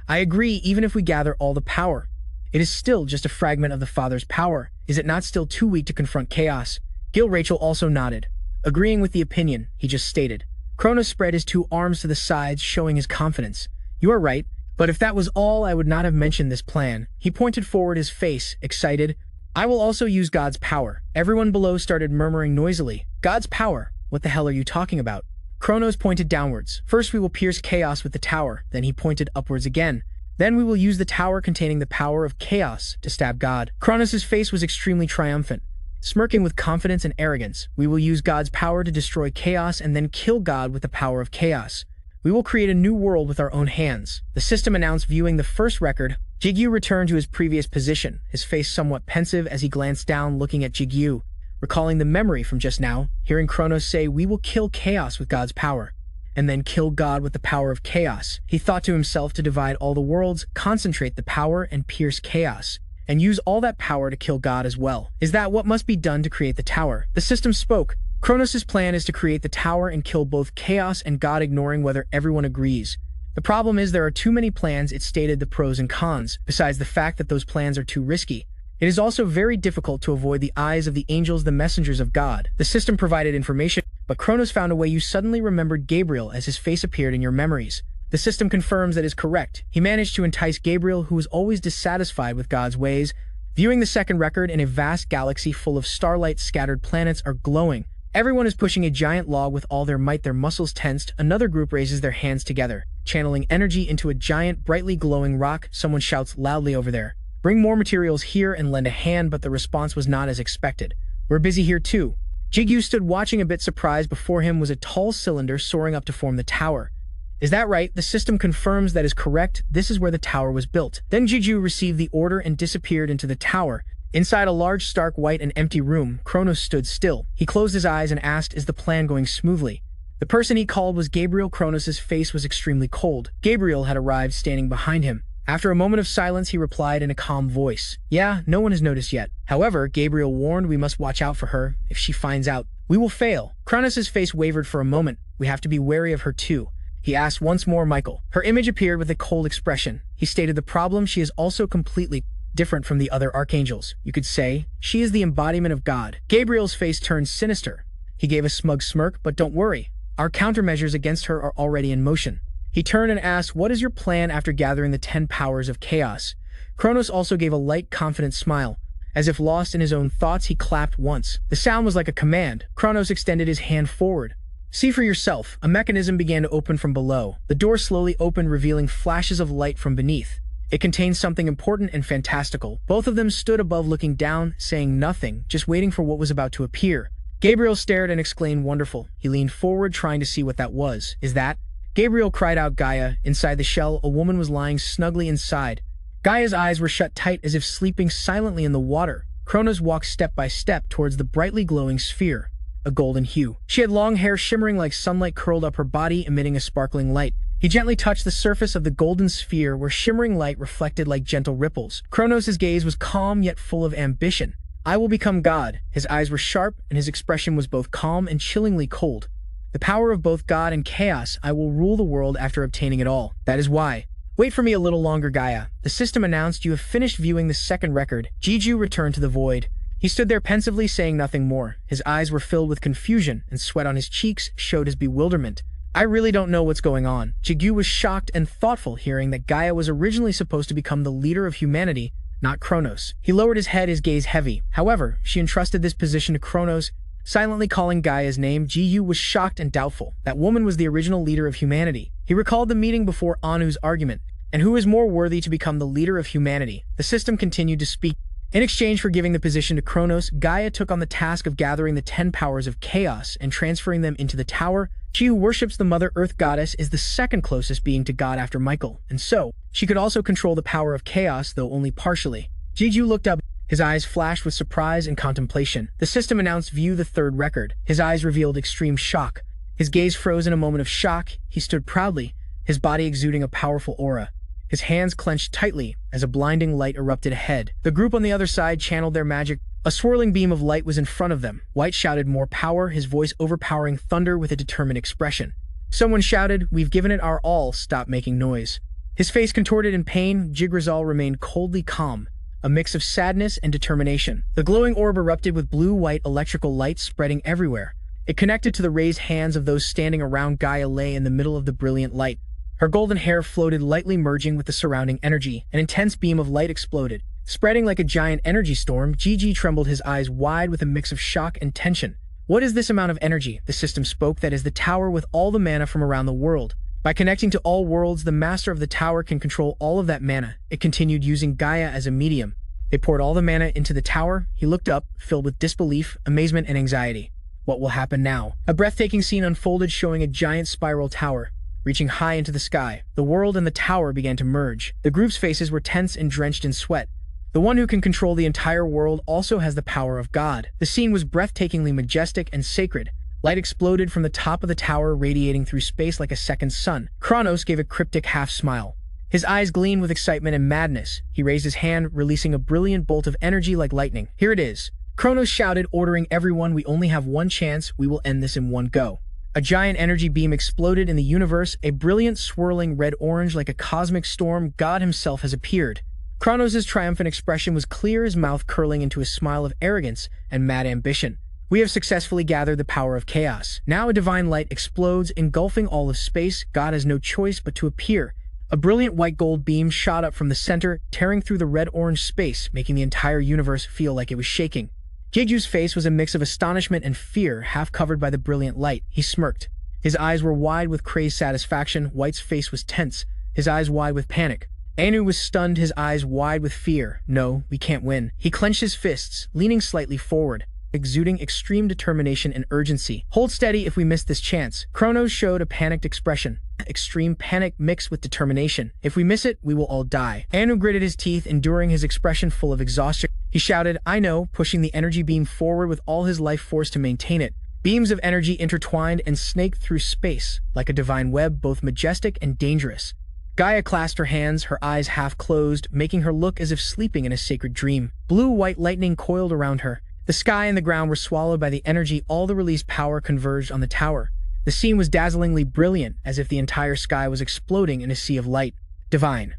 "I agree, even if we gather all the power. It is still just a fragment of the Father's power. Is it not still too weak to confront chaos?" Gil Rachel also nodded, agreeing with the opinion he just stated. Kronos spread his two arms to the sides, showing his confidence. "You are right, but if that was all, I would not have mentioned this plan." He pointed forward, his face excited. "I will also use God's power." Everyone below started murmuring noisily. "God's power? What the hell are you talking about?" Kronos pointed downwards. "First we will pierce chaos with the tower." Then he pointed upwards again. "Then we will use the tower containing the power of chaos to stab God." Kronos' face was extremely triumphant, smirking with confidence and arrogance. "We will use God's power to destroy chaos and then kill God with the power of chaos. We will create a new world with our own hands." The system announced, viewing the first record. Jigu returned to his previous position, his face somewhat pensive as he glanced down, looking at Jigu, recalling the memory from just now, hearing Kronos say, "We will kill chaos with God's power, and then kill God with the power of chaos." He thought to himself, to divide all the worlds, concentrate the power, and pierce chaos. and use all that power to kill God as well. Is that what must be done to create the tower? The system spoke. Kronos' plan is to create the tower and kill both Chaos and God, ignoring whether everyone agrees. The problem is there are too many plans. It stated the pros and cons, besides the fact that those plans are too risky. It is also very difficult to avoid the eyes of the angels, the messengers of God. The system provided information, but Kronos found a way. You suddenly remembered Gabriel as his face appeared in your memories. The system confirms that is correct. He managed to entice Gabriel, who was always dissatisfied with God's ways. Viewing the second record, in a vast galaxy full of starlight, scattered planets are glowing. Everyone is pushing a giant log with all their might, their muscles tensed. Another group raises their hands together, channeling energy into a giant, brightly glowing rock. Someone shouts loudly over there, "Bring more materials here and lend a hand," but the response was not as expected. "We're busy here too." Jigu stood watching, a bit surprised. Before him was a tall cylinder soaring up to form the tower. Is that right? The system confirms that is correct. This is where the tower was built. Then Jigu received the order and disappeared into the tower. Inside a large, stark, white and empty room, Kronos stood still. He closed his eyes and asked, "Is the plan going smoothly?" The person he called was Gabriel. Kronos' face was extremely cold. Gabriel had arrived, standing behind him. After a moment of silence, he replied in a calm voice, "Yeah, no one has noticed yet. However, Gabriel warned we must watch out for her. If she finds out, we will fail." Kronos' face wavered for a moment. "We have to be wary of her too." He asked once more, "Michael." Her image appeared with a cold expression. He stated the problem: she is also completely different from the other archangels. You could say, she is the embodiment of God. Gabriel's face turned sinister. He gave a smug smirk, "But don't worry. Our countermeasures against her are already in motion." He turned and asked, "What is your plan after gathering the 10 powers of chaos?" Kronos also gave a light, confident smile. As if lost in his own thoughts, he clapped once. The sound was like a command. Kronos extended his hand forward. "See for yourself." A mechanism began to open from below. The door slowly opened, revealing flashes of light from beneath. It contained something important and fantastical. Both of them stood above, looking down, saying nothing, just waiting for what was about to appear. Gabriel stared and exclaimed, "Wonderful." He leaned forward, trying to see what that was. "Is that?" Gabriel cried out. Gaia. Inside the shell, a woman was lying snugly inside. Gaia's eyes were shut tight, as if sleeping silently in the water. Kronos walked step by step towards the brightly glowing sphere, a golden hue. She had long hair shimmering like sunlight curled up her body, emitting a sparkling light. He gently touched the surface of the golden sphere, where shimmering light reflected like gentle ripples. Kronos' gaze was calm yet full of ambition. "I will become God." His eyes were sharp, and his expression was both calm and chillingly cold. "The power of both God and chaos. I will rule the world after obtaining it all. That is why." "Wait for me a little longer, Gaia." The system announced, "You have finished viewing the second record." Jigu returned to the void. He stood there pensively, saying nothing more. His eyes were filled with confusion, and sweat on his cheeks showed his bewilderment. "I really don't know what's going on." Jigu was shocked and thoughtful, hearing that Gaia was originally supposed to become the leader of humanity, not Kronos. He lowered his head, his gaze heavy. However, she entrusted this position to Kronos, silently calling Gaia's name. Jigu was shocked and doubtful. That woman was the original leader of humanity. He recalled the meeting before Anu's argument. And who is more worthy to become the leader of humanity? The system continued to speak. In exchange for giving the position to Kronos, Gaia took on the task of gathering the 10 powers of chaos and transferring them into the tower. She who worships the Mother Earth goddess is the second closest being to God after Michael, and so, she could also control the power of chaos, though only partially. Jigu looked up. His eyes flashed with surprise and contemplation. The system announced, "View the third record." His eyes revealed extreme shock. His gaze froze in a moment of shock. He stood proudly, his body exuding a powerful aura. His hands clenched tightly as a blinding light erupted ahead. The group on the other side channeled their magic. A swirling beam of light was in front of them. White shouted, "More power," his voice overpowering thunder with a determined expression. Someone shouted, "We've given it our all, stop making noise." His face contorted in pain. Jigrizal remained coldly calm, a mix of sadness and determination. The glowing orb erupted with blue-white electrical light spreading everywhere. It connected to the raised hands of those standing around. Gaia lay in the middle of the brilliant light. Her golden hair floated lightly, merging with the surrounding energy. An intense beam of light exploded, spreading like a giant energy storm. Gigi trembled, his eyes wide with a mix of shock and tension. "What is this amount of energy?" The system spoke. "That is the tower with all the mana from around the world. By connecting to all worlds, the master of the tower can control all of that mana." It continued, using Gaia as a medium. They poured all the mana into the tower. He looked up, filled with disbelief, amazement, and anxiety. What will happen now? A breathtaking scene unfolded, showing a giant spiral tower reaching high into the sky. The world and the tower began to merge. The group's faces were tense and drenched in sweat. The one who can control the entire world also has the power of God. The scene was breathtakingly majestic and sacred. Light exploded from the top of the tower, radiating through space like a second sun. Kronos gave a cryptic half smile. His eyes gleamed with excitement and madness. He raised his hand, releasing a brilliant bolt of energy like lightning. "Here it is." Kronos shouted, ordering everyone, "We only have one chance. We will end this in one go." A giant energy beam exploded in the universe, a brilliant swirling red-orange like a cosmic storm. God himself has appeared. Kronos' triumphant expression was clear, his mouth curling into a smile of arrogance and mad ambition. "We have successfully gathered the power of chaos. Now a divine light explodes, engulfing all of space. God has no choice but to appear." A brilliant white-gold beam shot up from the center, tearing through the red-orange space, making the entire universe feel like it was shaking. Jigu's face was a mix of astonishment and fear, half covered by the brilliant light. He smirked. His eyes were wide with crazed satisfaction. White's face was tense, his eyes wide with panic. Anu was stunned, his eyes wide with fear. "No, we can't win." He clenched his fists, leaning slightly forward, exuding extreme determination and urgency. "Hold steady if we miss this chance." Kronos showed a panicked expression. Extreme panic mixed with determination. "If we miss it, we will all die." Anu gritted his teeth, enduring his expression full of exhaustion. He shouted, "I know," pushing the energy beam forward with all his life force to maintain it. Beams of energy intertwined and snaked through space, like a divine web, both majestic and dangerous. Gaia clasped her hands, her eyes half closed, making her look as if sleeping in a sacred dream. Blue-white lightning coiled around her. The sky and the ground were swallowed by the energy. All the released power converged on the tower. The scene was dazzlingly brilliant, as if the entire sky was exploding in a sea of light. Divine.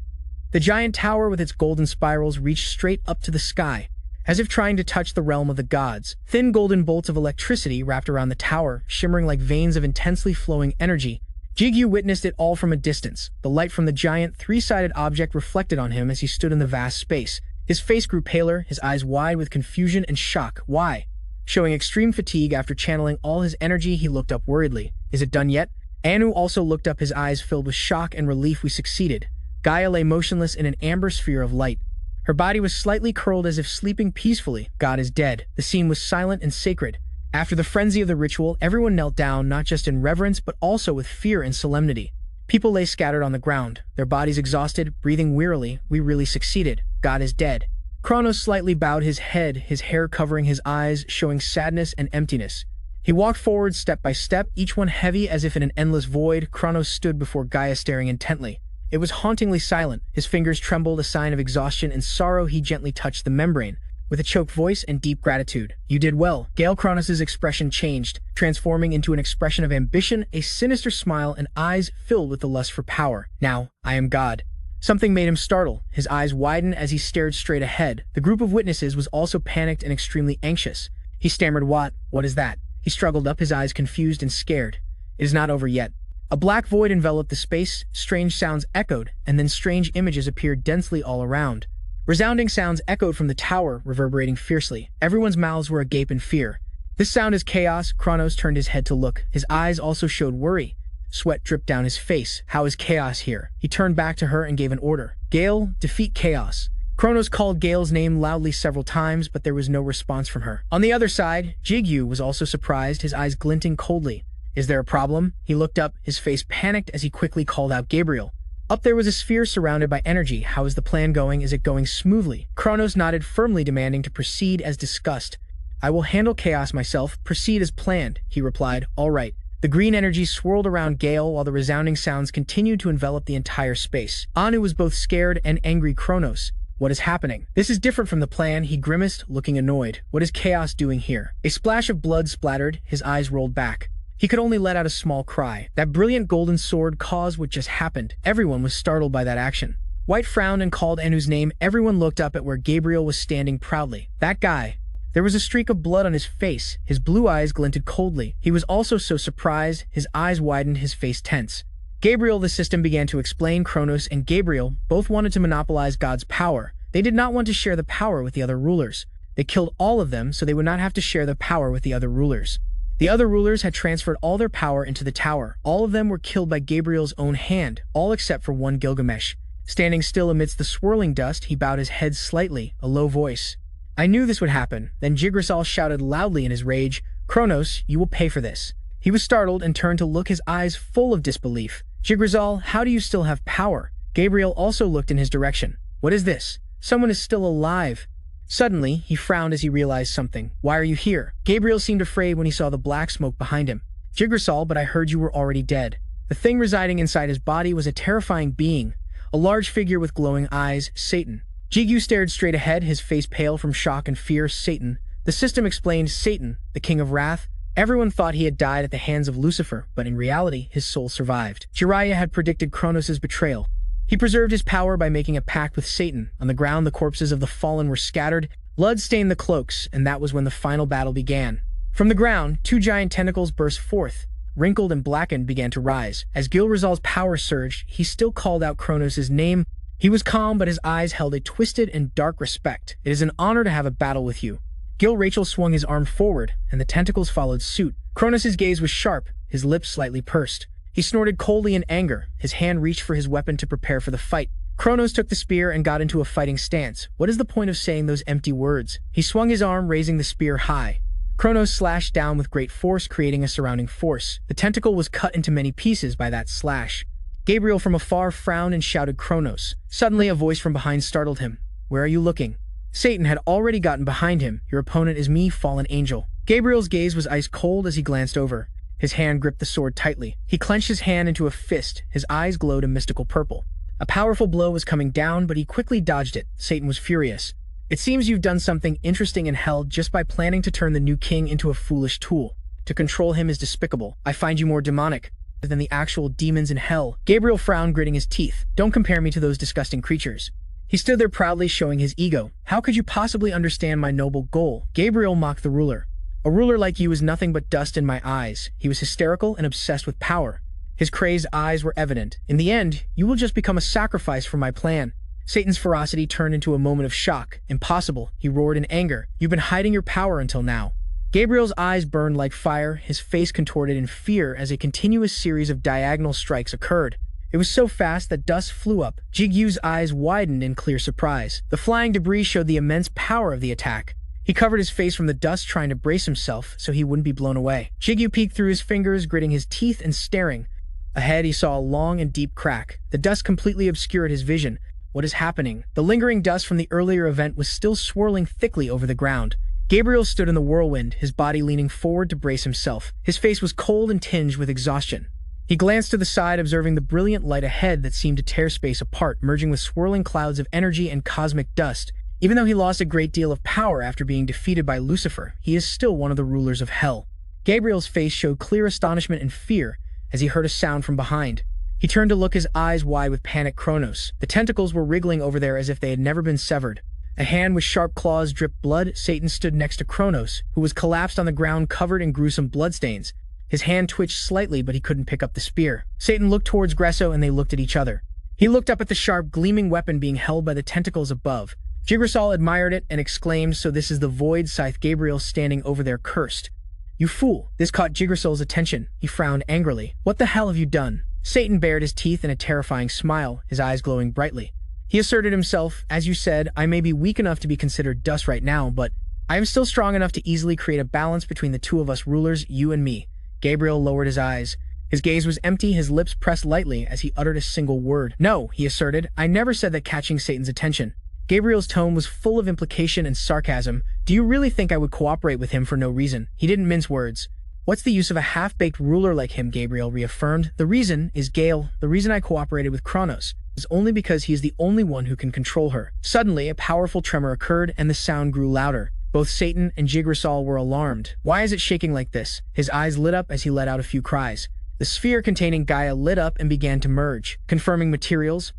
The giant tower with its golden spirals reached straight up to the sky, as if trying to touch the realm of the gods. Thin golden bolts of electricity wrapped around the tower, shimmering like veins of intensely flowing energy. Jigu witnessed it all from a distance. The light from the giant, three-sided object reflected on him as he stood in the vast space. His face grew paler, his eyes wide with confusion and shock. "Why?" Showing extreme fatigue after channeling all his energy, he looked up worriedly. "Is it done yet?" Anu also looked up, his eyes filled with shock and relief. "We succeeded." Gaia lay motionless in an amber sphere of light. Her body was slightly curled as if sleeping peacefully. "God is dead." The scene was silent and sacred. After the frenzy of the ritual, everyone knelt down, not just in reverence, but also with fear and solemnity. People lay scattered on the ground, their bodies exhausted, breathing wearily. "We really succeeded. God is dead." Kronos slightly bowed his head, his hair covering his eyes, showing sadness and emptiness. He walked forward step by step, each one heavy as if in an endless void. Kronos stood before Gaia, staring intently. It was hauntingly silent. His fingers trembled, a sign of exhaustion and sorrow. He gently touched the membrane, with a choked voice and deep gratitude. "You did well." Gale Kronos' expression changed, transforming into an expression of ambition, a sinister smile, and eyes filled with the lust for power. "Now, I am God." Something made him startle. His eyes widened as he stared straight ahead. The group of witnesses was also panicked and extremely anxious. He stammered, What is that?" He struggled up, his eyes confused and scared. "It is not over yet." A black void enveloped the space, strange sounds echoed, and then strange images appeared densely all around. Resounding sounds echoed from the tower, reverberating fiercely. Everyone's mouths were agape in fear. "This sound is chaos." Kronos turned his head to look. His eyes also showed worry. Sweat dripped down his face. "How is chaos here?" He turned back to her and gave an order. "Gale, defeat chaos." Kronos called Gale's name loudly several times, but there was no response from her. On the other side, Jigu was also surprised, his eyes glinting coldly. "Is there a problem?" He looked up, his face panicked as he quickly called out Gabriel. Up there was a sphere surrounded by energy. "How is the plan going? Is it going smoothly?" Kronos nodded, firmly demanding to proceed as discussed. "I will handle chaos myself. Proceed as planned," he replied. "All right." The green energy swirled around Gale while the resounding sounds continued to envelop the entire space. Anu was both scared and angry. "Kronos, what is happening? This is different from the plan," he grimaced, looking annoyed. "What is chaos doing here?" A splash of blood splattered, his eyes rolled back. He could only let out a small cry. That brilliant golden sword caused what just happened. Everyone was startled by that action. White frowned and called Anu's name. Everyone looked up at where Gabriel was standing proudly. "That guy." There was a streak of blood on his face. His blue eyes glinted coldly. He was also so surprised, his eyes widened, his face tense. Gabriel, the system began to explain. Kronos and Gabriel both wanted to monopolize God's power. They did not want to share the power with the other rulers. They killed all of them so they would not have to share the power with the other rulers. The other rulers had transferred all their power into the tower. All of them were killed by Gabriel's own hand, all except for one, Gilgamesh. Standing still amidst the swirling dust, he bowed his head slightly, a low voice. "I knew this would happen." Then Jigrisal shouted loudly in his rage, "Kronos, you will pay for this." He was startled and turned to look, his eyes full of disbelief. "Jigrisal, how do you still have power?" Gabriel also looked in his direction. "What is this? Someone is still alive." Suddenly, he frowned as he realized something. "Why are you here?" Gabriel seemed afraid when he saw the black smoke behind him. "Jigrisal, but I heard you were already dead." The thing residing inside his body was a terrifying being, A large figure with glowing eyes, Satan. Jigu stared straight ahead, his face pale from shock and fear. Satan. The system explained Satan, the king of wrath. Everyone thought he had died at the hands of Lucifer, but in reality, his soul survived. Jiraiya had predicted Kronos' betrayal. He preserved his power by making a pact with Satan. On the ground, the corpses of the fallen were scattered. Blood stained the cloaks, and that was when the final battle began. From the ground, two giant tentacles burst forth. Wrinkled and blackened began to rise. As Gilrizal's power surged, he still called out Kronos' name. He was calm, but his eyes held a twisted and dark respect. It is an honor to have a battle with you. Rachel swung his arm forward, and the tentacles followed suit. Kronos' gaze was sharp, his lips slightly pursed. He snorted coldly in anger. His hand reached for his weapon to prepare for the fight. Kronos took the spear and got into a fighting stance. What is the point of saying those empty words? He swung his arm, raising the spear high. Kronos slashed down with great force, creating a surrounding force. The tentacle was cut into many pieces by that slash. Gabriel from afar frowned and shouted Kronos. Suddenly, a voice from behind startled him. "Where are you looking?" Satan had already gotten behind him. "Your opponent is me, fallen angel." Gabriel's gaze was ice cold as he glanced over. His hand gripped the sword tightly. He clenched his hand into a fist. His eyes glowed a mystical purple. A powerful blow was coming down, but he quickly dodged it. Satan was furious. "It seems you've done something interesting in hell just by planning to turn the new king into a foolish tool. To control him is despicable. I find you more demonic than the actual demons in hell." Gabriel frowned, gritting his teeth. "Don't compare me to those disgusting creatures." He stood there proudly, showing his ego. "How could you possibly understand my noble goal?" Gabriel mocked the ruler. "A ruler like you is nothing but dust in my eyes." He was hysterical and obsessed with power. His crazed eyes were evident. "In the end, you will just become a sacrifice for my plan." Satan's ferocity turned into a moment of shock. "Impossible," he roared in anger. "You've been hiding your power until now." Gabriel's eyes burned like fire, his face contorted in fear as a continuous series of diagonal strikes occurred. It was so fast that dust flew up. Jigu's eyes widened in clear surprise. The flying debris showed the immense power of the attack. He covered his face from the dust, trying to brace himself so he wouldn't be blown away. Jigu peeked through his fingers, gritting his teeth and staring. Ahead, he saw a long and deep crack. The dust completely obscured his vision. What is happening? The lingering dust from the earlier event was still swirling thickly over the ground. Gabriel stood in the whirlwind, his body leaning forward to brace himself. His face was cold and tinged with exhaustion. He glanced to the side, observing the brilliant light ahead that seemed to tear space apart, merging with swirling clouds of energy and cosmic dust. Even though he lost a great deal of power after being defeated by Lucifer, he is still one of the rulers of hell. Gabriel's face showed clear astonishment and fear as he heard a sound from behind. He turned to look, his eyes wide with panic. Kronos. The tentacles were wriggling over there as if they had never been severed. A hand with sharp claws dripped blood. Satan stood next to Kronos, who was collapsed on the ground covered in gruesome bloodstains. His hand twitched slightly, but he couldn't pick up the spear. Satan looked towards Gresso, and they looked at each other. He looked up at the sharp, gleaming weapon being held by the tentacles above. Jigsaw admired it and exclaimed, "So this is the void scythe." Gabriel, standing over there, cursed. "You fool!" This caught Jigsaw's attention. He frowned angrily. "What the hell have you done?" Satan bared his teeth in a terrifying smile, his eyes glowing brightly. He asserted himself. "As you said, I may be weak enough to be considered dust right now, but I am still strong enough to easily create a balance between the two of us rulers, you and me." Gabriel lowered his eyes. His gaze was empty, his lips pressed lightly as he uttered a single word. "No," he asserted. "I never said that." Catching Satan's attention, Gabriel's tone was full of implication and sarcasm. "Do you really think I would cooperate with him for no reason?" He didn't mince words. "What's the use of a half-baked ruler like him?" Gabriel reaffirmed. "The reason is Gale. The reason I cooperated with Kronos is only because he is the only one who can control her." Suddenly, a powerful tremor occurred, and the sound grew louder. Both Satan and Jigsaw were alarmed. "Why is it shaking like this?" His eyes lit up as he let out a few cries. The sphere containing Gaia lit up and began to merge, confirming materials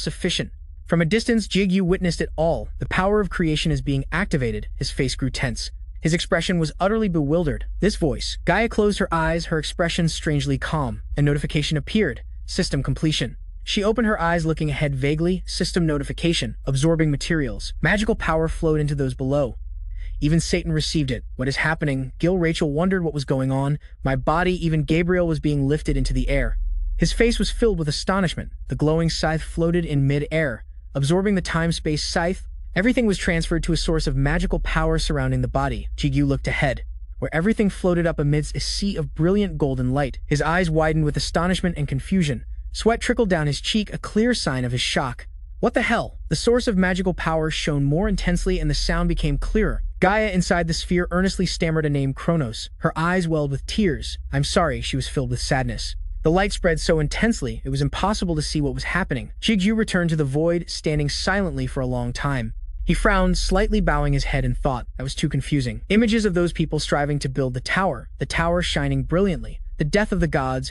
sufficient. From a distance, Jigu witnessed it all. The power of creation is being activated. His face grew tense. His expression was utterly bewildered. This voice. Gaia closed her eyes, her expression strangely calm. A notification appeared. System completion. She opened her eyes, looking ahead vaguely. System notification. Absorbing materials. Magical power flowed into those below. Even Satan received it. What is happening? Rachel wondered what was going on. My body, even Gabriel, was being lifted into the air. His face was filled with astonishment. The glowing scythe floated in mid-air, absorbing the time-space scythe. Everything was transferred to a source of magical power surrounding the body. Jigu looked ahead, where everything floated up amidst a sea of brilliant golden light. His eyes widened with astonishment and confusion. Sweat trickled down his cheek, a clear sign of his shock. What the hell? The source of magical power shone more intensely and the sound became clearer. Gaia inside the sphere earnestly stammered a name, Kronos. Her eyes welled with tears. "I'm sorry," she was filled with sadness. The The light spread so intensely, it was impossible to see what was happening. Jigu returned to the void, standing silently for a long time. He frowned, slightly bowing his head in thought. That was too confusing. Images of those people striving to build the tower shining brilliantly, the death of the gods,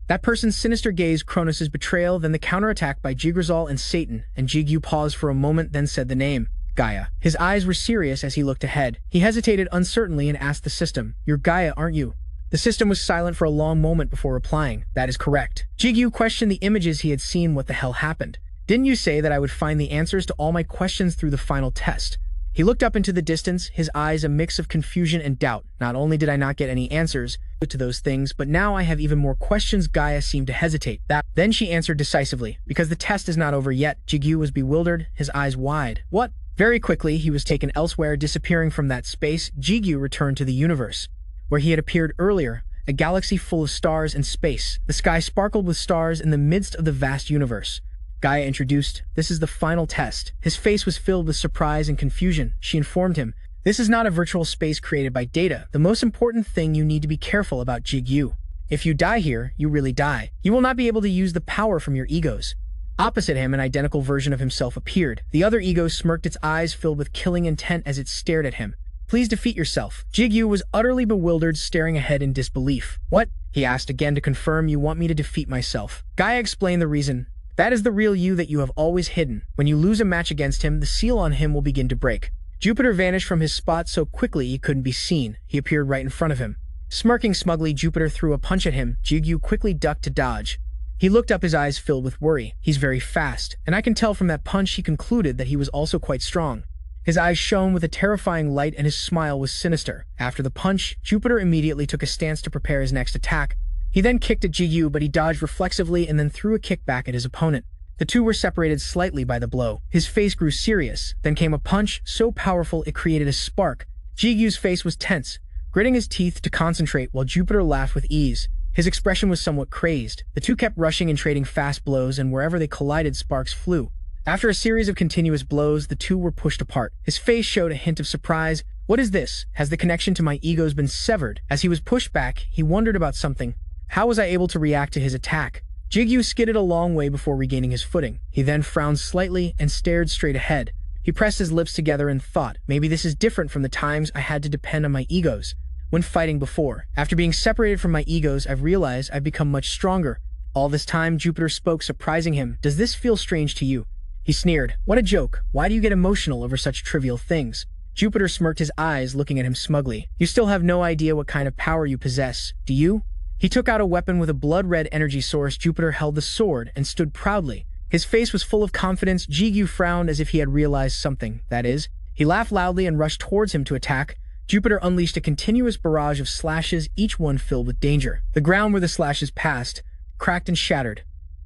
that person's sinister gaze, Kronos' betrayal, then the counterattack by Jigrazal and Satan, and Jigu paused for a moment, then said the name, Gaia. His eyes were serious as he looked ahead. He hesitated uncertainly and asked the system, "You're Gaia, aren't you?" The system was silent for a long moment before replying, "That is correct." Jigu questioned the images he had seen. What the hell happened? Didn't you say that I would find the answers to all my questions through the final test? He looked up into the distance, his eyes a mix of confusion and doubt. Not only did I not get any answers to those things, but now I have even more questions. Gaia seemed to hesitate. Then she answered decisively, "Because the test is not over yet." Jigu was bewildered, his eyes wide. What? Very quickly, he was taken elsewhere, disappearing from that space. Jigu returned to the universe, where he had appeared earlier, a galaxy full of stars and space. The sky sparkled with stars in the midst of the vast universe. Gaia introduced, "This is the final test." His face was filled with surprise and confusion. She informed him, "This is not a virtual space created by data. The most important thing you need to be careful about, Jigu. If you die here, you really die. You will not be able to use the power from your egos." Opposite him, an identical version of himself appeared. The other ego smirked, its eyes filled with killing intent as it stared at him. "Please defeat yourself." Jigu was utterly bewildered, staring ahead in disbelief. "What?" he asked again to confirm. "You want me to defeat myself?" Gaia explained the reason. "That is the real you that you have always hidden. When you lose a match against him, the seal on him will begin to break." Jupiter vanished from his spot so quickly he couldn't be seen. He appeared right in front of him. Smirking smugly, Jupiter threw a punch at him. Jigu quickly ducked to dodge. He looked up, his eyes filled with worry. "He's very fast, and I can tell from that punch," he concluded, "that he was also quite strong." His eyes shone with a terrifying light and his smile was sinister. After the punch, Jupiter immediately took a stance to prepare his next attack. He then kicked at Jigu, but he dodged reflexively and then threw a kick back at his opponent. The two were separated slightly by the blow. His face grew serious. Then came a punch so powerful it created a spark. Jigu's face was tense, gritting his teeth to concentrate while Jupiter laughed with ease. His expression was somewhat crazed. The two kept rushing and trading fast blows, and wherever they collided, sparks flew. After a series of continuous blows, the two were pushed apart. His face showed a hint of surprise. "What is this? Has the connection to my egos been severed?" As he was pushed back, he wondered about something. How was I able to react to his attack? Jigu skidded a long way before regaining his footing. He then frowned slightly and stared straight ahead. He pressed his lips together and thought, maybe this is different from the times I had to depend on my egos when fighting before. After being separated from my egos, I've realized I've become much stronger. All this time, Jupiter spoke, surprising him. "Does this feel strange to you?" He sneered. "What a joke. Why do you get emotional over such trivial things?" Jupiter smirked, his eyes looking at him smugly. "You still have no idea what kind of power you possess, do you?" He took out a weapon with a blood-red energy source. Jupiter held the sword and stood proudly. His face was full of confidence. Jigu frowned as if he had realized something. That is, he laughed loudly and rushed towards him to attack. Jupiter unleashed a continuous barrage of slashes, each one filled with danger. The ground where the slashes passed cracked and shattered.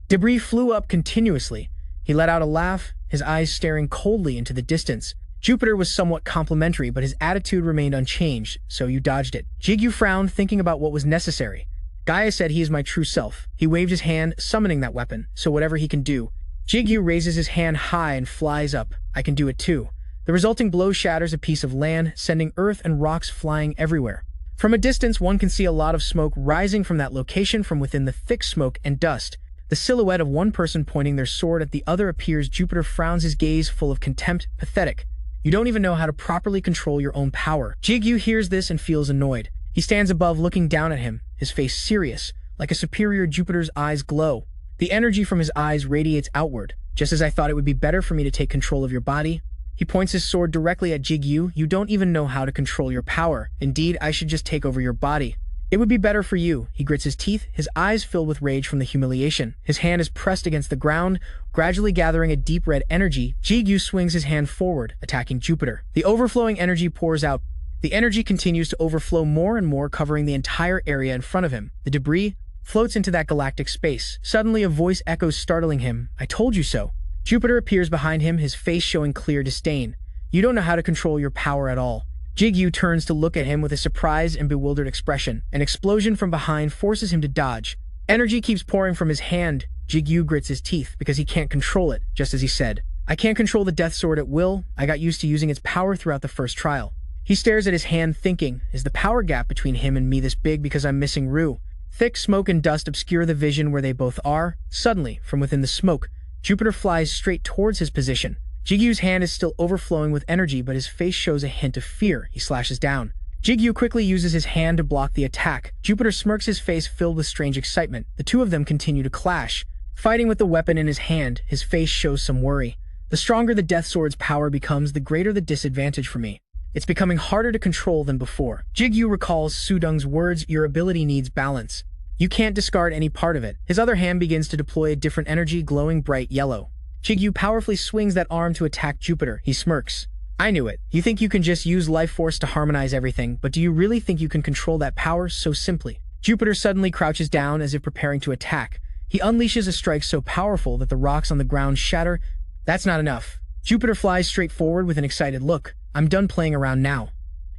Debris flew up continuously. He let out a laugh, his eyes staring coldly into the distance. Jupiter was somewhat complimentary, but his attitude remained unchanged. "So you dodged it." Jigu frowned, thinking about what was necessary. Gaia said he is my true self. He waved his hand, summoning that weapon, so whatever he can do. Jigu raises his hand high and flies up. I can do it too. The resulting blow shatters a piece of land, sending earth and rocks flying everywhere. From a distance, one can see a lot of smoke rising from that location. From within the thick smoke and dust, the silhouette of one person pointing their sword at the other appears. Jupiter frowns, his gaze full of contempt. "Pathetic. You don't even know how to properly control your own power." Jigu hears this and feels annoyed. He stands above, looking down at him, his face serious. Like a superior, Jupiter's eyes glow. The energy from his eyes radiates outward. "Just as I thought it would be better for me to take control of your body." He points his sword directly at Jigu. "You don't even know how to control your power. Indeed, I should just take over your body. It would be better for you." He grits his teeth, his eyes filled with rage from the humiliation. His hand is pressed against the ground, gradually gathering a deep red energy. Jigu swings his hand forward, attacking Jupiter. The overflowing energy pours out. The energy continues to overflow more and more, covering the entire area in front of him. The debris floats into that galactic space. Suddenly, a voice echoes, startling him. "I told you so." Jupiter appears behind him, his face showing clear disdain. "You don't know how to control your power at all." Jigu turns to look at him with a surprised and bewildered expression. An explosion from behind forces him to dodge. Energy keeps pouring from his hand. Jigu grits his teeth because he can't control it, just as he said. "I can't control the death sword at will. I got used to using its power throughout the first trial." He stares at his hand, thinking, is the power gap between him and me this big because I'm missing Ru? Thick smoke and dust obscure the vision where they both are. Suddenly, from within the smoke, Jupiter flies straight towards his position. Jigu's hand is still overflowing with energy, but his face shows a hint of fear. He slashes down. Jigu quickly uses his hand to block the attack. Jupiter smirks, his face filled with strange excitement. The two of them continue to clash. Fighting with the weapon in his hand, his face shows some worry. The stronger the Death Sword's power becomes, the greater the disadvantage for me. It's becoming harder to control than before. Jigu recalls Sudong's words, your ability needs balance. You can't discard any part of it. His other hand begins to deploy a different energy, glowing bright yellow. Jigu powerfully swings that arm to attack Jupiter. He smirks. I knew it. You think you can just use life force to harmonize everything, but do you really think you can control that power so simply? Jupiter suddenly crouches down as if preparing to attack. He unleashes a strike so powerful that the rocks on the ground shatter. That's not enough. Jupiter flies straight forward with an excited look. I'm done playing around now.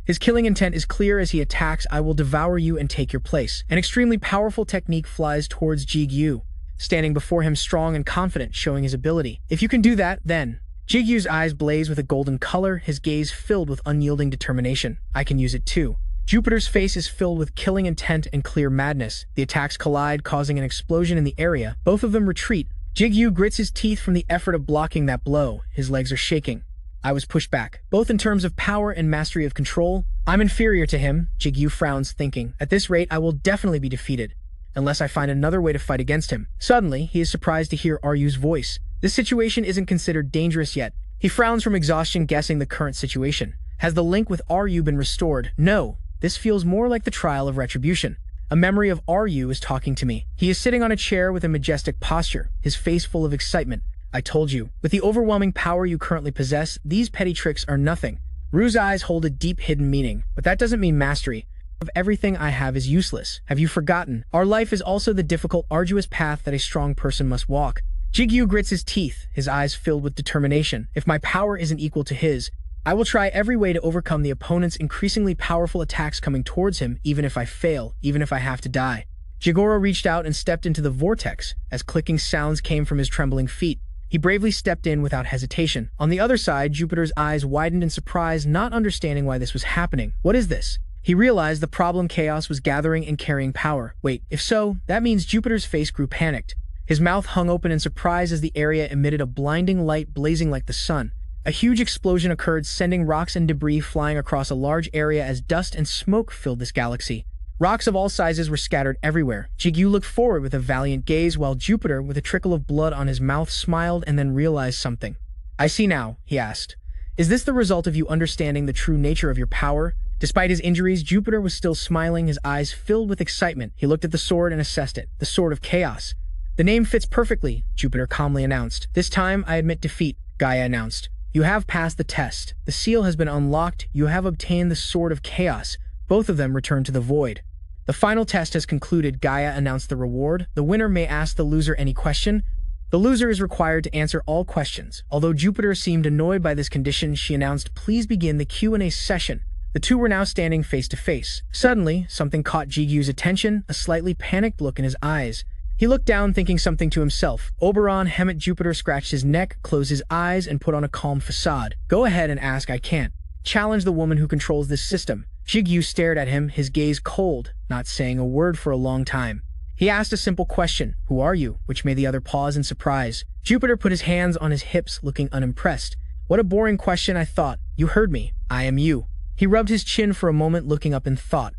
His killing intent is clear as he attacks. I will devour you and take your place. An extremely powerful technique flies towards Jigu, standing before him strong and confident, showing his ability. If you can do that, then... Jigu's eyes blaze with a golden color, his gaze filled with unyielding determination. I can use it too. Jupiter's face is filled with killing intent and clear madness. The attacks collide, causing an explosion in the area. Both of them retreat. Jigu grits his teeth from the effort of blocking that blow. His legs are shaking. I was pushed back, both in terms of power and mastery of control. I'm inferior to him. Jigu frowns, thinking, at this rate I will definitely be defeated, unless I find another way to fight against him. Suddenly, he is surprised to hear Ryu's voice. This situation isn't considered dangerous yet. He frowns from exhaustion, guessing the current situation. Has the link with Ryu been restored? No. This feels more like the trial of retribution. A memory of Ryu is talking to me. He is sitting on a chair with a majestic posture, his face full of excitement. I told you. With the overwhelming power you currently possess, these petty tricks are nothing. Ryu's eyes hold a deep hidden meaning, but that doesn't mean mastery. Of everything I have is useless. Have you forgotten? Our life is also the difficult, arduous path that a strong person must walk. Jigu grits his teeth, his eyes filled with determination. If my power isn't equal to his, I will try every way to overcome the opponent's increasingly powerful attacks coming towards him, even if I fail, even if I have to die. Jigoro reached out and stepped into the vortex, as clicking sounds came from his trembling feet. He bravely stepped in without hesitation. On the other side, Jupiter's eyes widened in surprise, not understanding why this was happening. What is this? He realized the problem: chaos was gathering and carrying power. Wait, if so, that means Jupiter's face grew panicked. His mouth hung open in surprise as the area emitted a blinding light blazing like the sun. A huge explosion occurred, sending rocks and debris flying across a large area as dust and smoke filled this galaxy. Rocks of all sizes were scattered everywhere. Jigu looked forward with a valiant gaze, while Jupiter, with a trickle of blood on his mouth, smiled and then realized something. I see now, he asked. Is this the result of you understanding the true nature of your power? Despite his injuries, Jupiter was still smiling, his eyes filled with excitement. He looked at the sword and assessed it. The Sword of Chaos. The name fits perfectly, Jupiter calmly announced. This time, I admit defeat, Gaia announced. You have passed the test. The seal has been unlocked. You have obtained the Sword of Chaos. Both of them returned to the void. The final test has concluded, Gaia announced the reward. The winner may ask the loser any question. The loser is required to answer all questions. Although Jupiter seemed annoyed by this condition, she announced, please begin the Q&A session. The two were now standing face to face. Suddenly, something caught Jigu's attention, a slightly panicked look in his eyes. He looked down, thinking something to himself. Oberon Hemet. Jupiter scratched his neck, closed his eyes, and put on a calm facade. Go ahead and ask, I can't. Challenge the woman who controls this system. Jigu stared at him, his gaze cold, not saying a word for a long time. He asked a simple question, who are you? Which made the other pause in surprise. Jupiter put his hands on his hips, looking unimpressed. What a boring question, I thought. You heard me. I am you. He rubbed his chin for a moment, looking up in thought.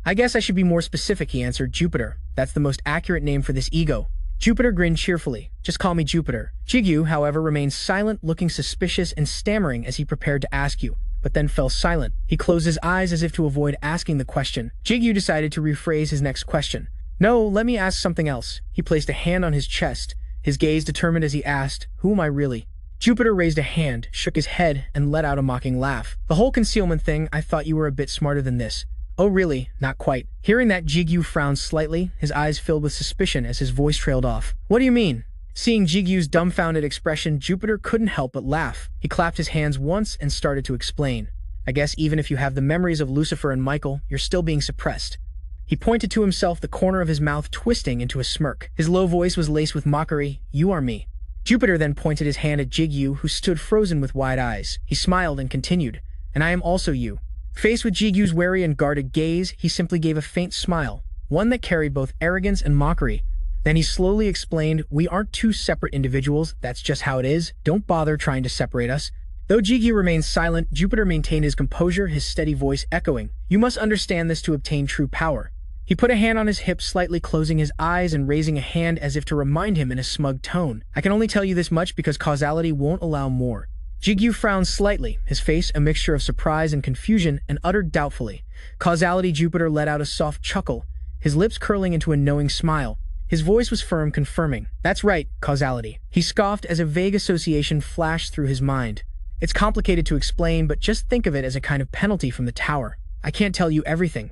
I guess I should be more specific, he answered. Jupiter. That's the most accurate name for this ego. Jupiter grinned cheerfully. Just call me Jupiter. Jigu, however, remained silent, looking suspicious and stammering as he prepared to ask you, but then fell silent. He closed his eyes as if to avoid asking the question. Jigu decided to rephrase his next question. No, let me ask something else. He placed a hand on his chest, his gaze determined as he asked, who am I really? Jupiter raised a hand, shook his head, and let out a mocking laugh. The whole concealment thing, I thought you were a bit smarter than this. Oh really? Not quite. Hearing that, Jigu frowned slightly, his eyes filled with suspicion as his voice trailed off. What do you mean? Seeing Jigu's dumbfounded expression, Jupiter couldn't help but laugh. He clapped his hands once and started to explain. I guess even if you have the memories of Lucifer and Michael, you're still being suppressed. He pointed to himself, the corner of his mouth twisting into a smirk. His low voice was laced with mockery. You are me. Jupiter then pointed his hand at Jigu, who stood frozen with wide eyes. He smiled and continued, and I am also you. Faced with Jigu's wary and guarded gaze, he simply gave a faint smile. one that carried both arrogance and mockery. Then he slowly explained, "We aren't two separate individuals, that's just how it is. Don't bother trying to separate us." Though Jigu remained silent, Jupiter maintained his composure, his steady voice echoing, "You must understand this to obtain true power." He put a hand on his hip, slightly closing his eyes and raising a hand as if to remind him in a smug tone. "I can only tell you this much because causality won't allow more." Jigu frowned slightly, his face a mixture of surprise and confusion, and uttered doubtfully, "Causality." Jupiter let out a soft chuckle, his lips curling into a knowing smile. His voice was firm, confirming, "That's right, causality." He scoffed as a vague association flashed through his mind. "It's complicated to explain, but just think of it as a kind of penalty from the tower. I can't tell you everything."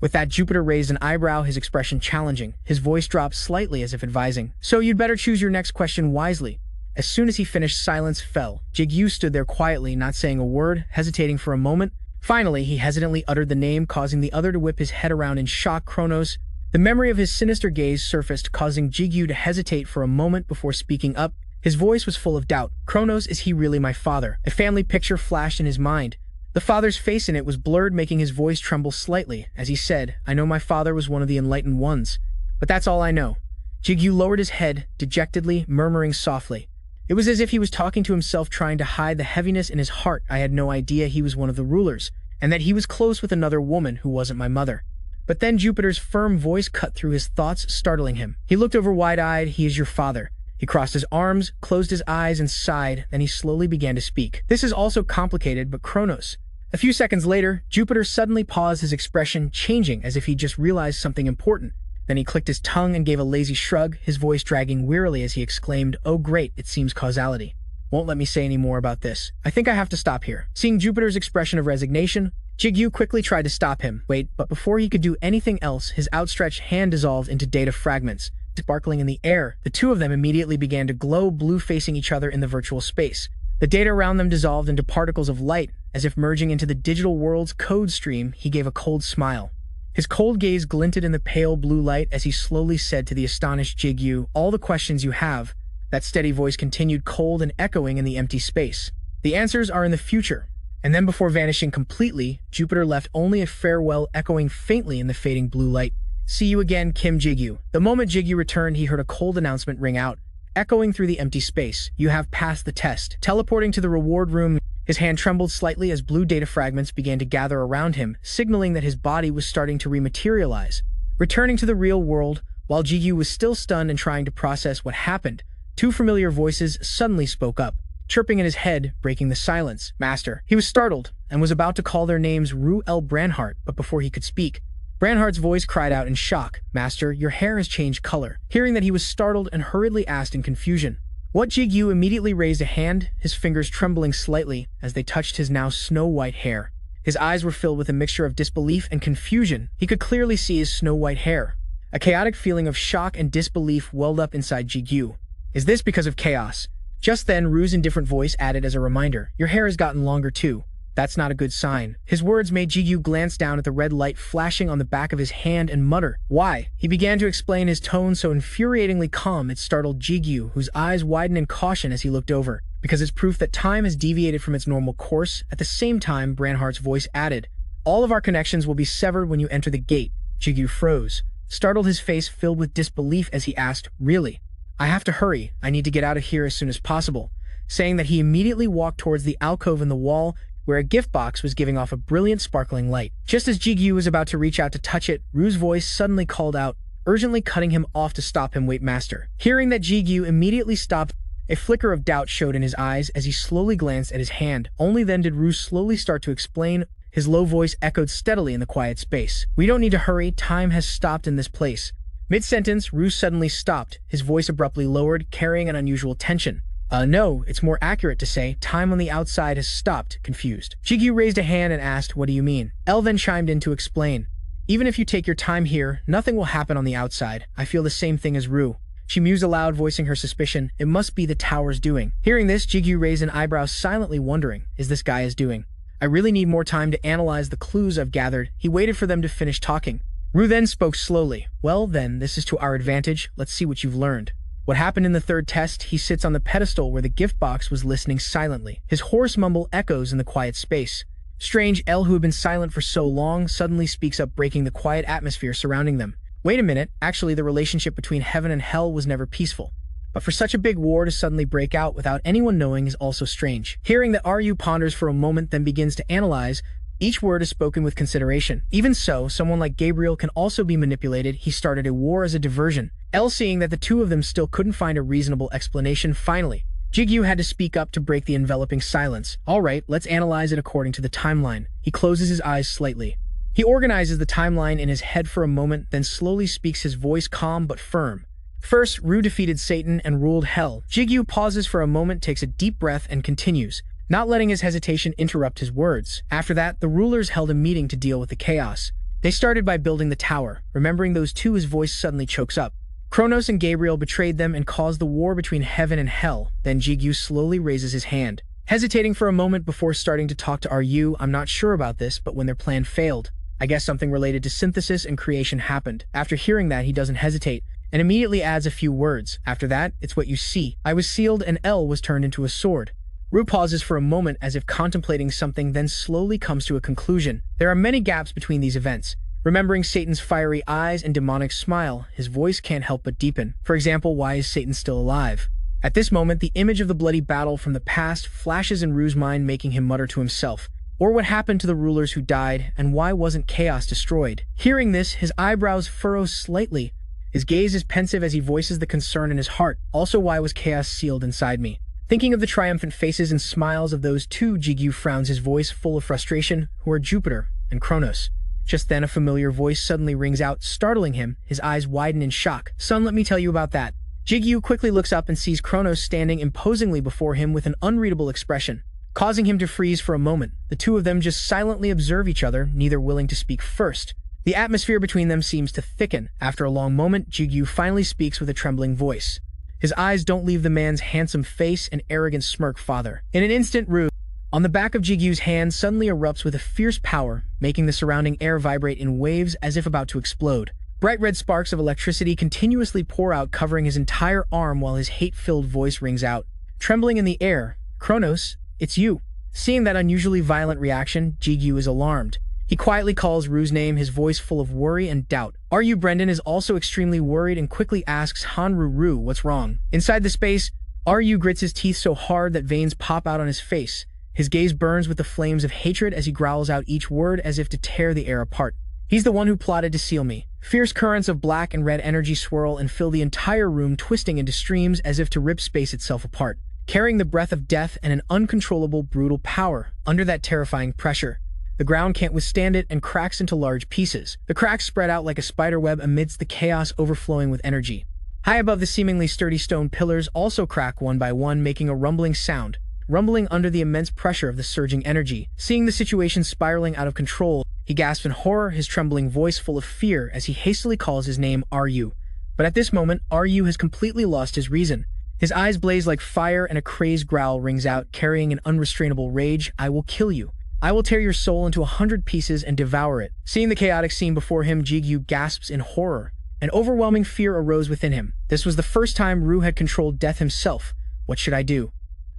With that, Jupiter raised an eyebrow, his expression challenging. His voice dropped slightly as if advising, "So you'd better choose your next question wisely." As soon as he finished, silence fell. Jigu stood there quietly, not saying a word, hesitating for a moment. Finally, he hesitantly uttered the name, causing the other to whip his head around in shock. "Kronos." The memory of his sinister gaze surfaced, causing Jigu to hesitate for a moment before speaking up. His voice was full of doubt. "Kronos, is he really my father?" A family picture flashed in his mind. The father's face in it was blurred, making his voice tremble slightly, as he said, "I know my father was one of the enlightened ones, but that's all I know." Jigu lowered his head, dejectedly, murmuring softly. It was as if he was talking to himself, trying to hide the heaviness in his heart. "I had no idea he was one of the rulers, and that he was close with another woman who wasn't my mother." But then Jupiter's firm voice cut through his thoughts, startling him. He looked over wide-eyed. "He is your father." He crossed his arms, closed his eyes, and sighed. Then he slowly began to speak. "This is also complicated, but Kronos." A few seconds later, Jupiter suddenly paused, his expression changing as if he just realized something important. Then he clicked his tongue and gave a lazy shrug, his voice dragging wearily as he exclaimed, "Oh great, it seems causality won't let me say any more about this. I think I have to stop here." Seeing Jupiter's expression of resignation, Jigu quickly tried to stop him. Wait, but before he could do anything else, his outstretched hand dissolved into data fragments, sparkling in the air. The two of them immediately began to glow blue, facing each other in the virtual space. The data around them dissolved into particles of light, as if merging into the digital world's code stream. He gave a cold smile. His cold gaze glinted in the pale blue light as he slowly said to the astonished Jigu, "All the questions you have." That steady voice continued, cold and echoing in the empty space. "The answers are in the future." And then, before vanishing completely, Jupiter left only a farewell echoing faintly in the fading blue light. "See you again, Kim Jigu." The moment Jigu returned, he heard a cold announcement ring out, echoing through the empty space. "You have passed the test." Teleporting to the reward room, his hand trembled slightly as blue data fragments began to gather around him, signaling that his body was starting to rematerialize. Returning to the real world, while Jigu was still stunned and trying to process what happened, two familiar voices suddenly spoke up, chirping in his head, breaking the silence. "Master." He was startled and was about to call their names Ru El Branhart, but before he could speak, Branhart's voice cried out in shock, "Master, your hair has changed color." Hearing that, he was startled and hurriedly asked in confusion, "What?" Jigu immediately raised a hand, his fingers trembling slightly as they touched his now snow-white hair. His eyes were filled with a mixture of disbelief and confusion. He could clearly see his snow-white hair. A chaotic feeling of shock and disbelief welled up inside Jigu. "Is this because of chaos?" Just then, Ru's indifferent voice added as a reminder, "Your hair has gotten longer too. That's not a good sign." His words made Jigu glance down at the red light flashing on the back of his hand and mutter, "Why?" He began to explain, his tone so infuriatingly calm it startled Jigu, whose eyes widened in caution as he looked over. "Because it's proof that time has deviated from its normal course." At the same time, Branhart's voice added, "All of our connections will be severed when you enter the gate." Jigu froze, startled, his face filled with disbelief as he asked, "Really? I have to hurry. I need to get out of here as soon as possible." Saying that, he immediately walked towards the alcove in the wall, where a gift box was giving off a brilliant sparkling light. Just as Jigu was about to reach out to touch it, Ru's voice suddenly called out, urgently cutting him off to stop him. "Wait, master." Hearing that, Jigu immediately stopped. A flicker of doubt showed in his eyes as he slowly glanced at his hand. Only then did Ru slowly start to explain. His low voice echoed steadily in the quiet space. "We don't need to hurry. Time has stopped in this place." Mid-sentence, Ru suddenly stopped, his voice abruptly lowered, carrying an unusual tension. No, it's more accurate to say time on the outside has stopped." Confused, Jigu raised a hand and asked, "What do you mean?" El then chimed in to explain, "Even if you take your time here, nothing will happen on the outside. I feel the same thing as Ru." She mused aloud, voicing her suspicion. "It must be the tower's doing." Hearing this, Jigu raised an eyebrow, silently wondering, "Is this guy's doing? I really need more time to analyze the clues I've gathered." He waited for them to finish talking. Ru then spoke slowly. "Well then, this is to our advantage. Let's see what you've learned. What happened in the third test?" He sits on the pedestal where the gift box was, listening silently. His hoarse mumble echoes in the quiet space. Strange, El, who had been silent for so long, suddenly speaks up, breaking the quiet atmosphere surrounding them. Wait a minute, actually the relationship between heaven and hell was never peaceful. But for such a big war to suddenly break out without anyone knowing is also strange. Hearing that Ryu ponders for a moment, then begins to analyze. Each word is spoken with consideration. Even so, someone like Gabriel can also be manipulated. He started a war as a diversion. L, seeing that the two of them still couldn't find a reasonable explanation, finally, Jigu had to speak up to break the enveloping silence. Alright, let's analyze it according to the timeline. He closes his eyes slightly. He organizes the timeline in his head for a moment, then slowly speaks, his voice calm but firm. First, Ru defeated Satan and ruled hell. Jigu pauses for a moment, takes a deep breath, and continues, not letting his hesitation interrupt his words. After that, the rulers held a meeting to deal with the chaos. They started by building the tower. Remembering those two, his voice suddenly chokes up. Kronos and Gabriel betrayed them and caused the war between heaven and hell. Then Jigu slowly raises his hand. Hesitating for a moment before starting to talk to Ryu, I'm not sure about this, but when their plan failed, I guess something related to synthesis and creation happened. After hearing that, he doesn't hesitate, and immediately adds a few words. After that, it's what you see. I was sealed and L was turned into a sword. Ru pauses for a moment as if contemplating something, then slowly comes to a conclusion. There are many gaps between these events. Remembering Satan's fiery eyes and demonic smile, his voice can't help but deepen. For example, why is Satan still alive? At this moment, the image of the bloody battle from the past flashes in Ru's mind, making him mutter to himself. Or what happened to the rulers who died, and why wasn't chaos destroyed? Hearing this, his eyebrows furrow slightly. His gaze is pensive as he voices the concern in his heart. Also, why was chaos sealed inside me? Thinking of the triumphant faces and smiles of those two, Jigu frowns, his voice full of frustration. Who are Jupiter and Kronos? Just then, a familiar voice suddenly rings out, startling him. His eyes widen in shock. Son, let me tell you about that. Jigu quickly looks up and sees Kronos standing imposingly before him with an unreadable expression, causing him to freeze for a moment. The two of them just silently observe each other, neither willing to speak first. The atmosphere between them seems to thicken. After a long moment, Jigu finally speaks with a trembling voice. His eyes don't leave the man's handsome face and arrogant smirk. Father. In an instant, Ru, on the back of Jigu's hand, suddenly erupts with a fierce power, making the surrounding air vibrate in waves as if about to explode. Bright red sparks of electricity continuously pour out, covering his entire arm while his hate-filled voice rings out, trembling in the air. Kronos, it's you. Seeing that unusually violent reaction, Jigu is alarmed. He quietly calls Ru's name, his voice full of worry and doubt. Ryu Brendan is also extremely worried and quickly asks Ru, what's wrong? Inside the space, Ryu grits his teeth so hard that veins pop out on his face. His gaze burns with the flames of hatred as he growls out each word as if to tear the air apart. He's the one who plotted to seal me. Fierce currents of black and red energy swirl and fill the entire room, twisting into streams as if to rip space itself apart, carrying the breath of death and an uncontrollable, brutal power. Under that terrifying pressure, the ground can't withstand it and cracks into large pieces. The cracks spread out like a spiderweb amidst the chaos, overflowing with energy. High above, the seemingly sturdy stone pillars also crack one by one, making a rumbling sound, rumbling under the immense pressure of the surging energy. Seeing the situation spiraling out of control, he gasps in horror, his trembling voice full of fear as he hastily calls his name, Ryu. But at this moment, Ryu has completely lost his reason. His eyes blaze like fire and a crazed growl rings out, carrying an unrestrainable rage. I will kill you. I will tear your soul into 100 pieces and devour it. Seeing the chaotic scene before him, Jigu gasps in horror. An overwhelming fear arose within him. This was the first time Ru had controlled death himself. What should I do?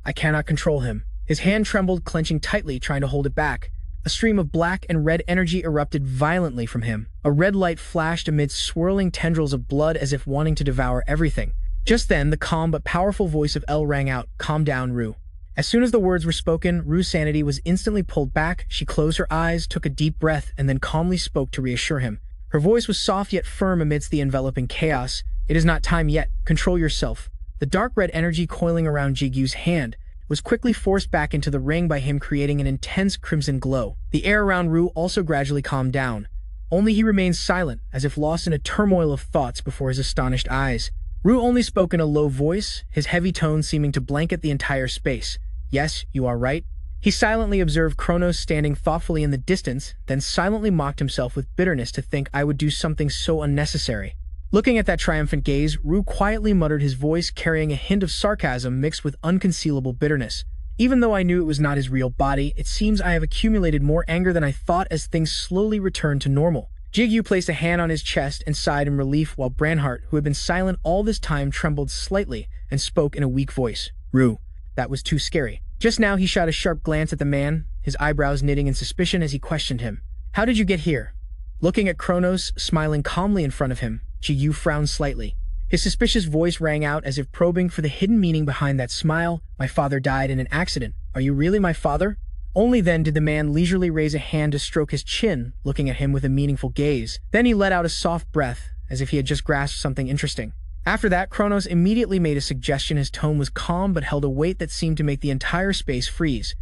I cannot control him. His hand trembled, clenching tightly, trying to hold it back. A stream of black and red energy erupted violently from him. A red light flashed amidst swirling tendrils of blood as if wanting to devour everything. Just then, the calm but powerful voice of El rang out, "Calm down, Ru." As soon as the words were spoken, Ru's sanity was instantly pulled back. She closed her eyes, took a deep breath, and then calmly spoke to reassure him. Her voice was soft yet firm amidst the enveloping chaos. It is not time yet. Control yourself. The dark red energy coiling around Jigu's hand was quickly forced back into the ring by him, creating an intense crimson glow. The air around Ru also gradually calmed down. Only he remained silent, as if lost in a turmoil of thoughts before his astonished eyes. Ru only spoke in a low voice, his heavy tones seeming to blanket the entire space. Yes, you are right. He silently observed Kronos standing thoughtfully in the distance, then silently mocked himself with bitterness to think I would do something so unnecessary. Looking at that triumphant gaze, Ru quietly muttered, his voice carrying a hint of sarcasm mixed with unconcealable bitterness. Even though I knew it was not his real body, it seems I have accumulated more anger than I thought as things slowly returned to normal. Jigu placed a hand on his chest and sighed in relief, while Branhart, who had been silent all this time, trembled slightly and spoke in a weak voice. Ru, that was too scary. Just now he shot a sharp glance at the man, his eyebrows knitting in suspicion as he questioned him. How did you get here? Looking at Kronos, smiling calmly in front of him, Jigu frowned slightly. His suspicious voice rang out as if probing for the hidden meaning behind that smile. My father died in an accident. Are you really my father? Only then did the man leisurely raise a hand to stroke his chin, looking at him with a meaningful gaze. Then he let out a soft breath, as if he had just grasped something interesting. After that, Kronos immediately made a suggestion. His tone was calm but held a weight that seemed to make the entire space freeze.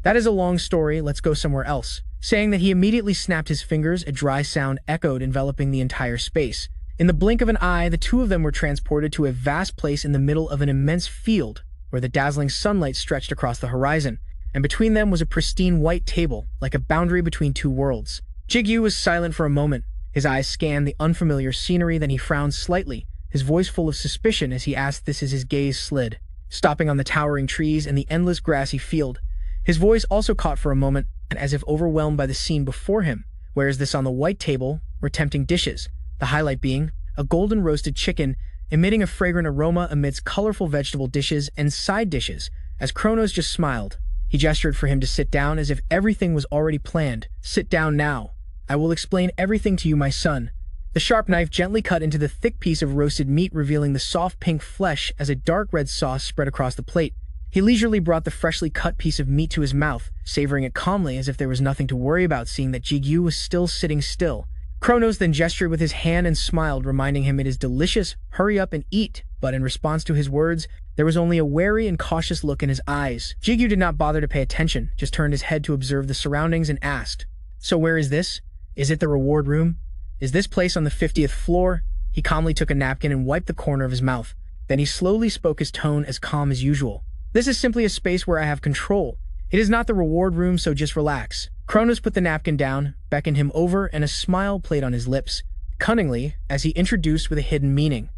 That is a long story, let's go somewhere else. Saying that, he immediately snapped his fingers. A dry sound echoed, enveloping the entire space. In the blink of an eye, the two of them were transported to a vast place in the middle of an immense field, where the dazzling sunlight stretched across the horizon, and between them was a pristine white table, like a boundary between two worlds. Jigu was silent for a moment. His eyes scanned the unfamiliar scenery, then he frowned slightly, his voice full of suspicion as he asked this as his gaze slid, stopping on the towering trees and the endless grassy field. His voice also caught for a moment, and as if overwhelmed by the scene before him. Where is this? On the white table were tempting dishes, the highlight being a golden roasted chicken, emitting a fragrant aroma amidst colorful vegetable dishes and side dishes. As Kronos just smiled, he gestured for him to sit down as if everything was already planned. Sit down now. I will explain everything to you, my son. The sharp knife gently cut into the thick piece of roasted meat, revealing the soft pink flesh as a dark red sauce spread across the plate. He leisurely brought the freshly cut piece of meat to his mouth, savoring it calmly as if there was nothing to worry about, seeing that Jigu was still sitting still. Kronos then gestured with his hand and smiled, reminding him it is delicious, hurry up and eat. But in response to his words, there was only a wary and cautious look in his eyes. Jigu did not bother to pay attention, just turned his head to observe the surroundings and asked, So where is this? Is it the reward room? Is this place on the 50th floor? He calmly took a napkin and wiped the corner of his mouth. Then he slowly spoke, his tone as calm as usual. This is simply a space where I have control. It is not the reward room, so just relax. Kronos put the napkin down, beckoned him over, and a smile played on his lips, cunningly, as he introduced with a hidden meaning.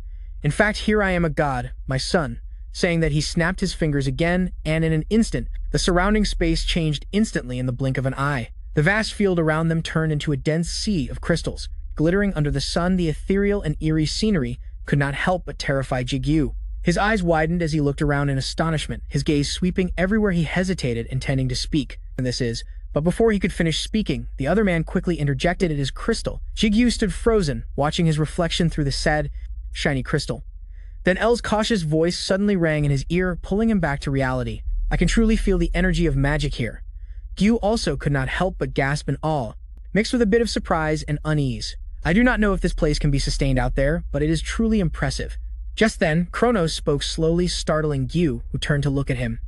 In fact, here I am, a god, my son. Saying that, he snapped his fingers again, and in an instant, the surrounding space changed instantly in the blink of an eye. The vast field around them turned into a dense sea of crystals. Glittering under the sun, the ethereal and eerie scenery could not help but terrify Jigu. His eyes widened as he looked around in astonishment, his gaze sweeping everywhere he hesitated, intending to speak. And this is, but before he could finish speaking, the other man quickly interjected at his crystal. Jigu stood frozen, watching his reflection through the sad, shiny crystal. Then L's cautious voice suddenly rang in his ear, pulling him back to reality. I can truly feel the energy of magic here. Jigu also could not help but gasp in awe, mixed with a bit of surprise and unease. I do not know if this place can be sustained out there, but it is truly impressive. Just then, Kronos spoke slowly, startling Jigu, who turned to look at him.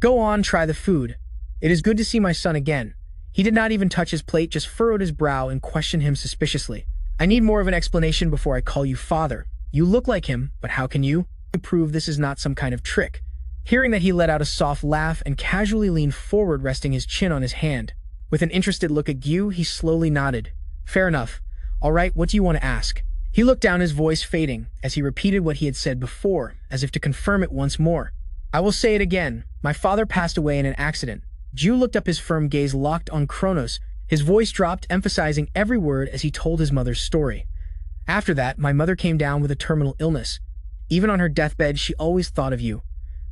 Go on, try the food. It is good to see my son again. He did not even touch his plate, just furrowed his brow and questioned him suspiciously. I need more of an explanation before I call you father. You look like him, but how can you prove this is not some kind of trick? Hearing that, he let out a soft laugh and casually leaned forward, resting his chin on his hand. With an interested look at Jigu, he slowly nodded. Fair enough. All right, what do you want to ask? He looked down, his voice fading, as he repeated what he had said before, as if to confirm it once more. I will say it again. My father passed away in an accident. Jigu looked up, his firm gaze locked on Kronos. His voice dropped, emphasizing every word as he told his mother's story. After that, my mother came down with a terminal illness. Even on her deathbed, she always thought of you.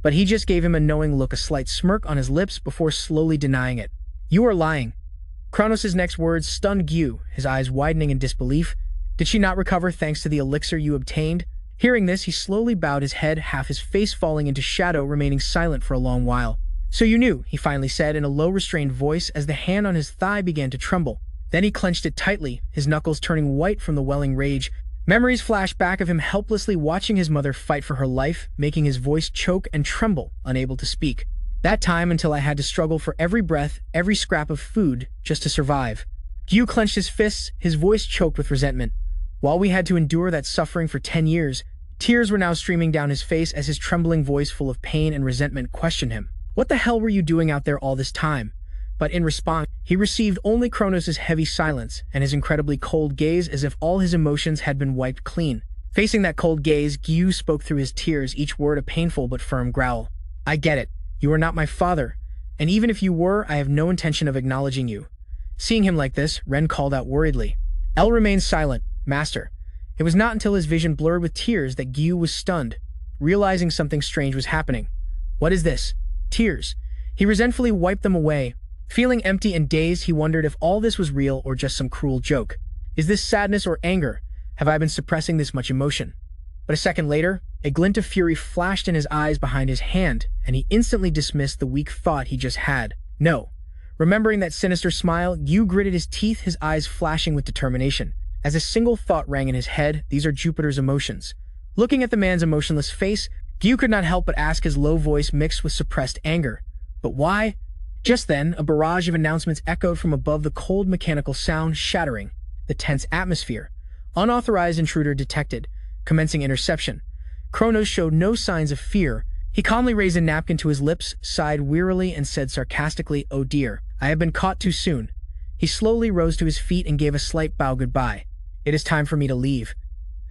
But he just gave him a knowing look, a slight smirk on his lips before slowly denying it. You are lying. Kronos' next words stunned Jigu, his eyes widening in disbelief. Did she not recover thanks to the elixir you obtained? Hearing this, he slowly bowed his head, half his face falling into shadow, remaining silent for a long while. So you knew, he finally said in a low, restrained voice as the hand on his thigh began to tremble. Then he clenched it tightly, his knuckles turning white from the welling rage. Memories flashed back of him helplessly watching his mother fight for her life, making his voice choke and tremble, unable to speak. That time until I had to struggle for every breath, every scrap of food, just to survive. Jigu clenched his fists, his voice choked with resentment. While we had to endure that suffering for 10 years, tears were now streaming down his face as his trembling voice full of pain and resentment questioned him. What the hell were you doing out there all this time? But in response, he received only Kronos' heavy silence and his incredibly cold gaze, as if all his emotions had been wiped clean. Facing that cold gaze, Jigu spoke through his tears, each word a painful but firm growl. I get it. You are not my father. And even if you were, I have no intention of acknowledging you. Seeing him like this, Ren called out worriedly. L remained silent. Master. It was not until his vision blurred with tears that Jigu was stunned, realizing something strange was happening. What is this? Tears. He resentfully wiped them away. Feeling empty and dazed, he wondered if all this was real or just some cruel joke. Is this sadness or anger? Have I been suppressing this much emotion? But a second later, a glint of fury flashed in his eyes behind his hand, and he instantly dismissed the weak thought he just had. No. Remembering that sinister smile, Gyu gritted his teeth, his eyes flashing with determination. As a single thought rang in his head, these are Jupiter's emotions. Looking at the man's emotionless face, Gyu could not help but ask, his low voice mixed with suppressed anger. But why? Just then, a barrage of announcements echoed from above, the cold mechanical sound shattering the tense atmosphere. Unauthorized intruder detected. Commencing interception. Kronos showed no signs of fear. He calmly raised a napkin to his lips, sighed wearily, and said sarcastically, "Oh dear, I have been caught too soon." He slowly rose to his feet and gave a slight bow goodbye. "It is time for me to leave."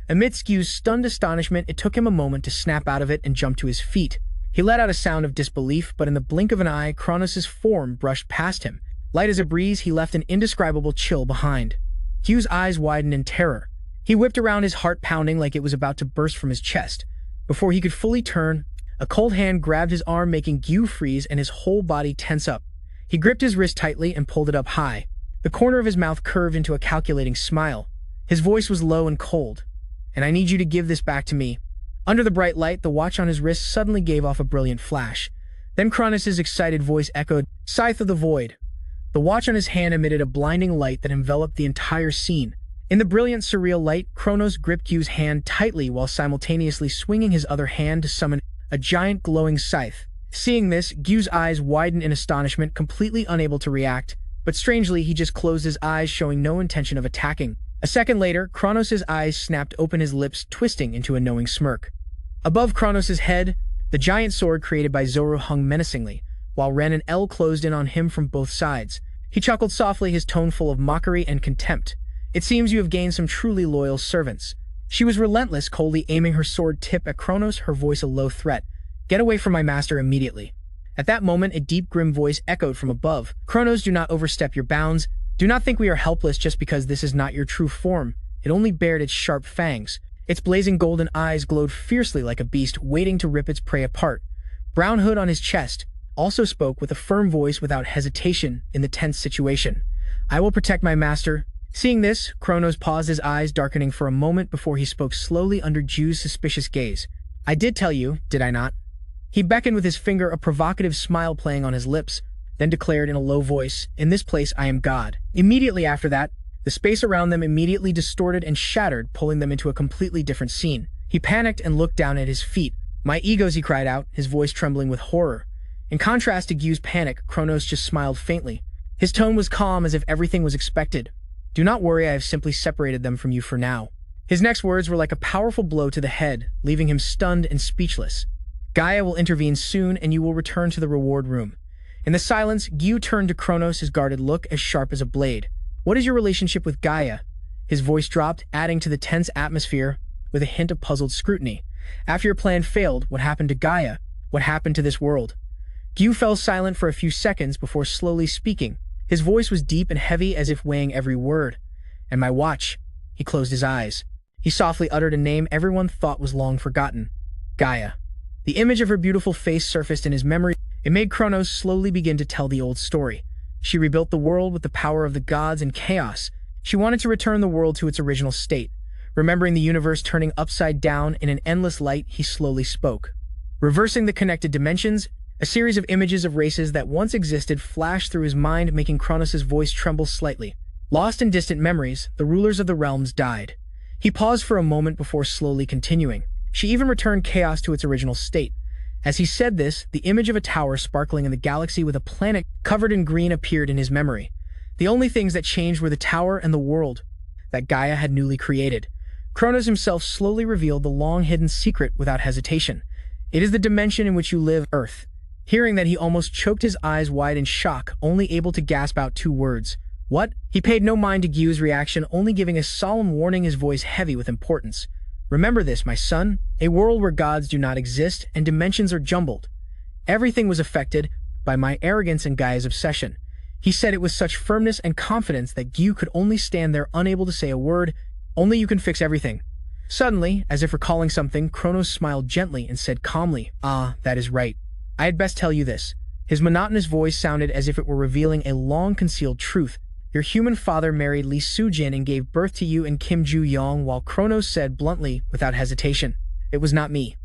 Amidst Gyu's stunned astonishment, it took him a moment to snap out of it and jump to his feet. He let out a sound of disbelief, but in the blink of an eye, Kronos' form brushed past him. Light as a breeze, he left an indescribable chill behind. Gyu's eyes widened in terror. He whipped around, his heart pounding like it was about to burst from his chest. Before he could fully turn, a cold hand grabbed his arm, making Gyu freeze and his whole body tense up. He gripped his wrist tightly and pulled it up high. The corner of his mouth curved into a calculating smile. His voice was low and cold. "And I need you to give this back to me." Under the bright light, the watch on his wrist suddenly gave off a brilliant flash. Then Kronos' excited voice echoed, "Scythe of the Void." The watch on his hand emitted a blinding light that enveloped the entire scene. In the brilliant, surreal light, Kronos gripped Gyu's hand tightly while simultaneously swinging his other hand to summon a giant glowing scythe. Seeing this, Gyu's eyes widened in astonishment, completely unable to react. But strangely, he just closed his eyes, showing no intention of attacking. A second later, Kronos' eyes snapped open, his lips twisting into a knowing smirk. Above Kronos' head, the giant sword created by Zoru hung menacingly, while Ren and El closed in on him from both sides. He chuckled softly, his tone full of mockery and contempt. "It seems you have gained some truly loyal servants." She was relentless, coldly aiming her sword tip at Kronos, her voice a low threat. "Get away from my master immediately." At that moment, a deep, grim voice echoed from above. "Kronos, do not overstep your bounds. Do not think we are helpless just because this is not your true form." It only bared its sharp fangs. Its blazing golden eyes glowed fiercely like a beast waiting to rip its prey apart. Brown hood on his chest also spoke with a firm voice without hesitation in the tense situation. "I will protect my master." Seeing this, Kronos paused, his eyes darkening for a moment before he spoke slowly under Gyu's suspicious gaze. "I did tell you, did I not?" He beckoned with his finger, a provocative smile playing on his lips, then declared in a low voice, "In this place I am God." Immediately after that, the space around them immediately distorted and shattered, pulling them into a completely different scene. He panicked and looked down at his feet. "My egos," he cried out, his voice trembling with horror. In contrast to Gyu's panic, Kronos just smiled faintly. His tone was calm, as if everything was expected. "Do not worry, I have simply separated them from you for now." His next words were like a powerful blow to the head, leaving him stunned and speechless. "Gaia will intervene soon, and you will return to the reward room." In the silence, Gyu turned to Kronos, his guarded look as sharp as a blade. "What is your relationship with Gaia?" His voice dropped, adding to the tense atmosphere with a hint of puzzled scrutiny. "After your plan failed, what happened to Gaia? What happened to this world?" Gyu fell silent for a few seconds before slowly speaking. His voice was deep and heavy, as if weighing every word. "And my watch." He closed his eyes. He softly uttered a name everyone thought was long forgotten. Gaia. The image of her beautiful face surfaced in his memory. It made Kronos slowly begin to tell the old story. She rebuilt the world with the power of the gods and chaos. She wanted to return the world to its original state. Remembering the universe turning upside down in an endless light, he slowly spoke. Reversing the connected dimensions, a series of images of races that once existed flashed through his mind, making Kronos' voice tremble slightly. Lost in distant memories, the rulers of the realms died. He paused for a moment before slowly continuing. She even returned chaos to its original state. As he said this, the image of a tower sparkling in the galaxy with a planet covered in green appeared in his memory. The only things that changed were the tower and the world that Gaia had newly created. Kronos himself slowly revealed the long-hidden secret without hesitation. "It is the dimension in which you live, Earth." Hearing that, he almost choked, his eyes wide in shock, only able to gasp out two words. "What?" He paid no mind to Gyu's reaction, only giving a solemn warning, his voice heavy with importance. "Remember this, my son. A world where gods do not exist and dimensions are jumbled. Everything was affected by my arrogance and Gaia's obsession." He said it with such firmness and confidence that Gyu could only stand there, unable to say a word. "Only you can fix everything." Suddenly, as if recalling something, Kronos smiled gently and said calmly, "Ah, that is right. I had best tell you this." His monotonous voice sounded as if it were revealing a long-concealed truth. Your human father married Lee Soo-jin and gave birth to you and Kim Ju-young, while Kronos said bluntly, without hesitation, "It was not me."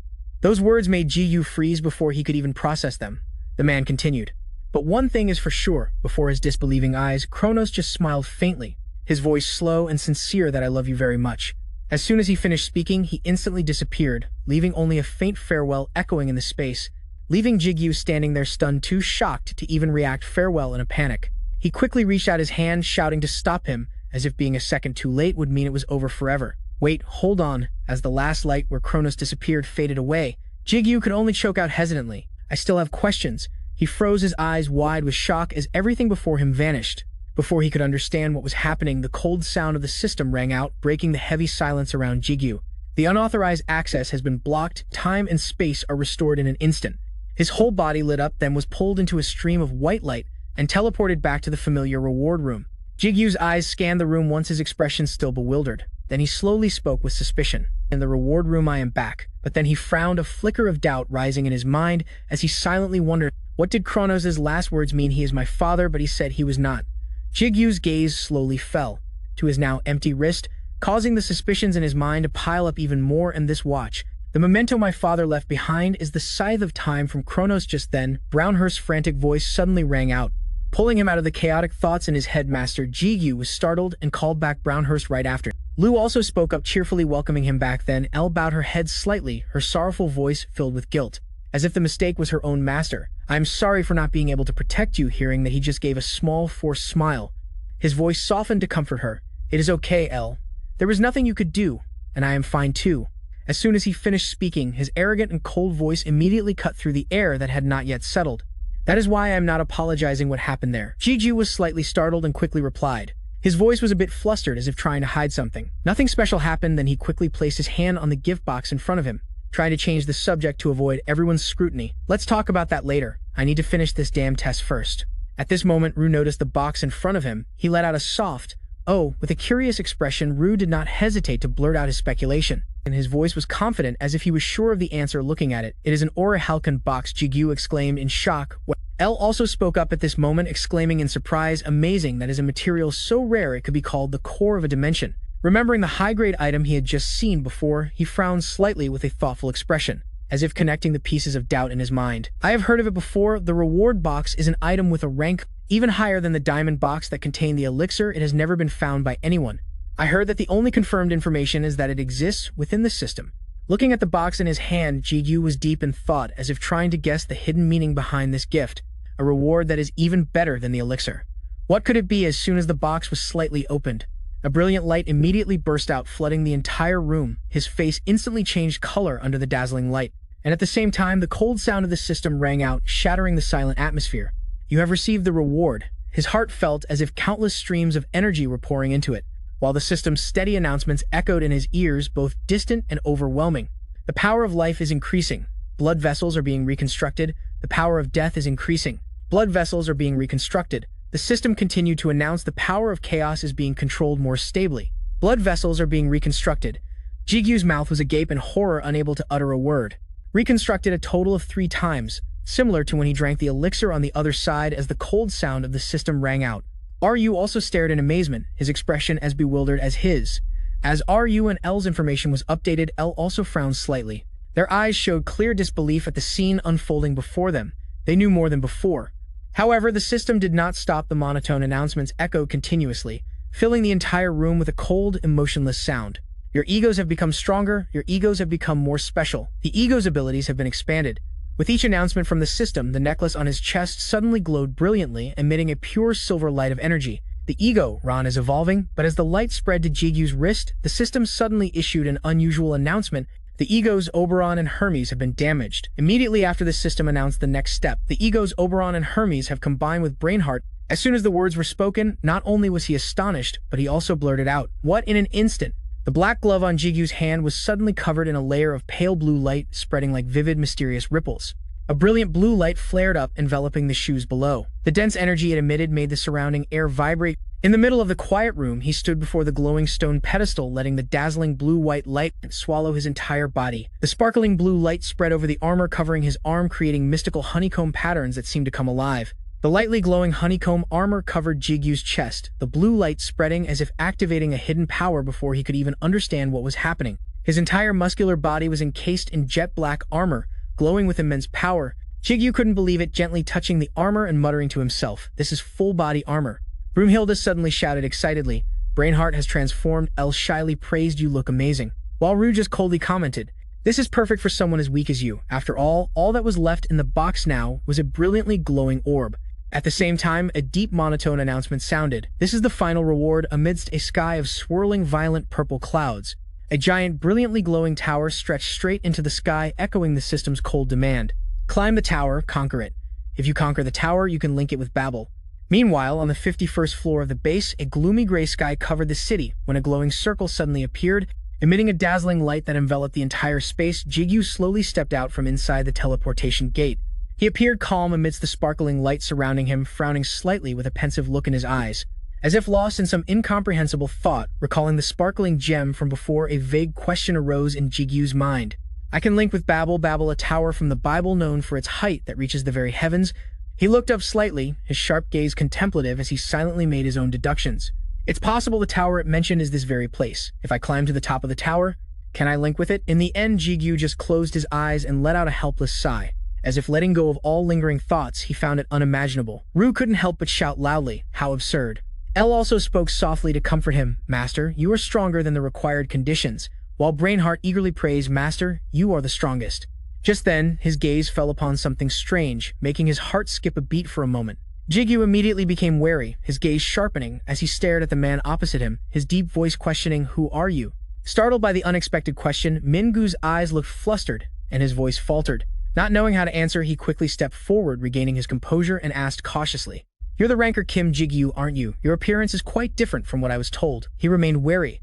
Those words made Jigu freeze before he could even process them. The man continued. But one thing is for sure, before his disbelieving eyes, Kronos just smiled faintly, his voice slow and sincere, that I love you very much. As soon as he finished speaking, he instantly disappeared, leaving only a faint farewell echoing in the space, leaving Jigu standing there stunned, too shocked to even react farewell in a panic. He quickly reached out his hand, shouting to stop him, as if being a second too late would mean it was over forever. Wait, hold on. As the last light where Kronos disappeared faded away, Jigu could only choke out hesitantly, "I still have questions." He froze, his eyes wide with shock as everything before him vanished. Before he could understand what was happening, the cold sound of the system rang out, breaking the heavy silence around Jigu. The unauthorized access has been blocked, time and space are restored in an instant. His whole body lit up, then was pulled into a stream of white light and teleported back to the familiar reward room. Jigu's eyes scanned the room, once his expression still bewildered. Then he slowly spoke with suspicion. "In the reward room I am back." But then he frowned, a flicker of doubt rising in his mind as he silently wondered, what did Kronos' last words mean? He is my father, but he said he was not. Jigu's gaze slowly fell to his now empty wrist, causing the suspicions in his mind to pile up even more. And this watch, the memento my father left behind, is the scythe of time from Kronos. Just then, Brownhurst's frantic voice suddenly rang out, pulling him out of the chaotic thoughts in his head. Master Jigu was startled and called back Brownhurst right after. Lu also spoke up, cheerfully welcoming him back. Then Elle bowed her head slightly, her sorrowful voice filled with guilt, as if the mistake was her own master. "I am sorry for not being able to protect you." Hearing that, he just gave a small, forced smile. His voice softened to comfort her. "It is okay, Elle. There was nothing you could do, and I am fine too." As soon as he finished speaking, his arrogant and cold voice immediately cut through the air that had not yet settled. "That is why I am not apologizing. What happened there?" Jigu was slightly startled and quickly replied. His voice was a bit flustered, as if trying to hide something. "Nothing special happened." Then he quickly placed his hand on the gift box in front of him, trying to change the subject to avoid everyone's scrutiny. "Let's talk about that later. I need to finish this damn test first." At this moment, Rue noticed the box in front of him. He let out a soft, "Oh," with a curious expression. Rue did not hesitate to blurt out his speculation, and his voice was confident, as if he was sure of the answer looking at it. "It is an Aura Halcyon box," Jigu exclaimed in shock. Elle also spoke up at this moment, exclaiming in surprise, "Amazing, that is a material so rare it could be called the core of a dimension." Remembering the high-grade item he had just seen before, he frowned slightly with a thoughtful expression, as if connecting the pieces of doubt in his mind. "I have heard of it before. The reward box is an item with a rank even higher than the diamond box that contained the elixir. It has never been found by anyone. I heard that the only confirmed information is that it exists within the system." Looking at the box in his hand, Jigu was deep in thought, as if trying to guess the hidden meaning behind this gift. A reward that is even better than the elixir. What could it be? As soon as the box was slightly opened, a brilliant light immediately burst out, flooding the entire room. His face instantly changed color under the dazzling light, and at the same time, the cold sound of the system rang out, shattering the silent atmosphere. "You have received the reward." His heart felt as if countless streams of energy were pouring into it, while the system's steady announcements echoed in his ears, both distant and overwhelming. "The power of life is increasing. Blood vessels are being reconstructed. The power of death is increasing. Blood vessels are being reconstructed." The system continued to announce, "The power of chaos is being controlled more stably. Blood vessels are being reconstructed." Jigu's mouth was agape in horror, unable to utter a word. Reconstructed a total of 3 times, similar to when he drank the elixir on the other side. As the cold sound of the system rang out, RU also stared in amazement, his expression as bewildered as his. As RU and L's information was updated, L also frowned slightly. Their eyes showed clear disbelief at the scene unfolding before them. They knew more than before. However, the system did not stop. The monotone announcements echoed continuously, filling the entire room with a cold, emotionless sound. "Your egos have become stronger. Your egos have become more special. The ego's abilities have been expanded." With each announcement from the system, the necklace on his chest suddenly glowed brilliantly, emitting a pure silver light of energy. "The ego, Ron, is evolving." But as the light spread to Jigu's wrist, the system suddenly issued an unusual announcement. "The egos Oberon and Hermes have been damaged." Immediately after, the system announced the next step. "The egos Oberon and Hermes have combined with Brainheart." As soon as the words were spoken, not only was he astonished, but he also blurted out, "What?" In an instant, the black glove on Jigu's hand was suddenly covered in a layer of pale blue light, spreading like vivid, mysterious ripples. A brilliant blue light flared up, enveloping the shoes below. The dense energy it emitted made the surrounding air vibrate. In the middle of the quiet room, he stood before the glowing stone pedestal, letting the dazzling blue-white light swallow his entire body. The sparkling blue light spread over the armor covering his arm, creating mystical honeycomb patterns that seemed to come alive. The lightly glowing honeycomb armor covered Jigu's chest, the blue light spreading as if activating a hidden power before he could even understand what was happening. His entire muscular body was encased in jet-black armor, glowing with immense power. Jigu couldn't believe it, gently touching the armor and muttering to himself, "This is full-body armor." Broomhilda suddenly shouted excitedly, "Brainheart has transformed." Elle shyly praised, "You look amazing." While Rue just coldly commented, "This is perfect for someone as weak as you." After all that was left in the box now was a brilliantly glowing orb. At the same time, a deep monotone announcement sounded. "This is the final reward." Amidst a sky of swirling violent purple clouds, a giant, brilliantly glowing tower stretched straight into the sky, echoing the system's cold demand. "Climb the tower, conquer it. If you conquer the tower, you can link it with Babel." Meanwhile, on the 51st floor of the base, a gloomy gray sky covered the city when a glowing circle suddenly appeared, emitting a dazzling light that enveloped the entire space. Jigu slowly stepped out from inside the teleportation gate. He appeared calm amidst the sparkling light surrounding him, frowning slightly with a pensive look in his eyes. As if lost in some incomprehensible thought, recalling the sparkling gem from before, a vague question arose in Jigu's mind. "I can link with Babel, a tower from the Bible known for its height that reaches the very heavens." He looked up slightly, his sharp gaze contemplative as he silently made his own deductions. "It's possible the tower it mentioned is this very place. If I climb to the top of the tower, can I link with it?" In the end, Jigu just closed his eyes and let out a helpless sigh. As if letting go of all lingering thoughts, he found it unimaginable. Rue couldn't help but shout loudly, "How absurd." Elle also spoke softly to comfort him, "Master, you are stronger than the required conditions," while Brainheart eagerly praised, "Master, you are the strongest." Just then, his gaze fell upon something strange, making his heart skip a beat for a moment. Jigu immediately became wary, his gaze sharpening as he stared at the man opposite him, his deep voice questioning, "Who are you?" Startled by the unexpected question, Mingu's eyes looked flustered, and his voice faltered. Not knowing how to answer, he quickly stepped forward, regaining his composure, and asked cautiously, "You're the ranker Kim Jigu, aren't you? Your appearance is quite different from what I was told." He remained wary,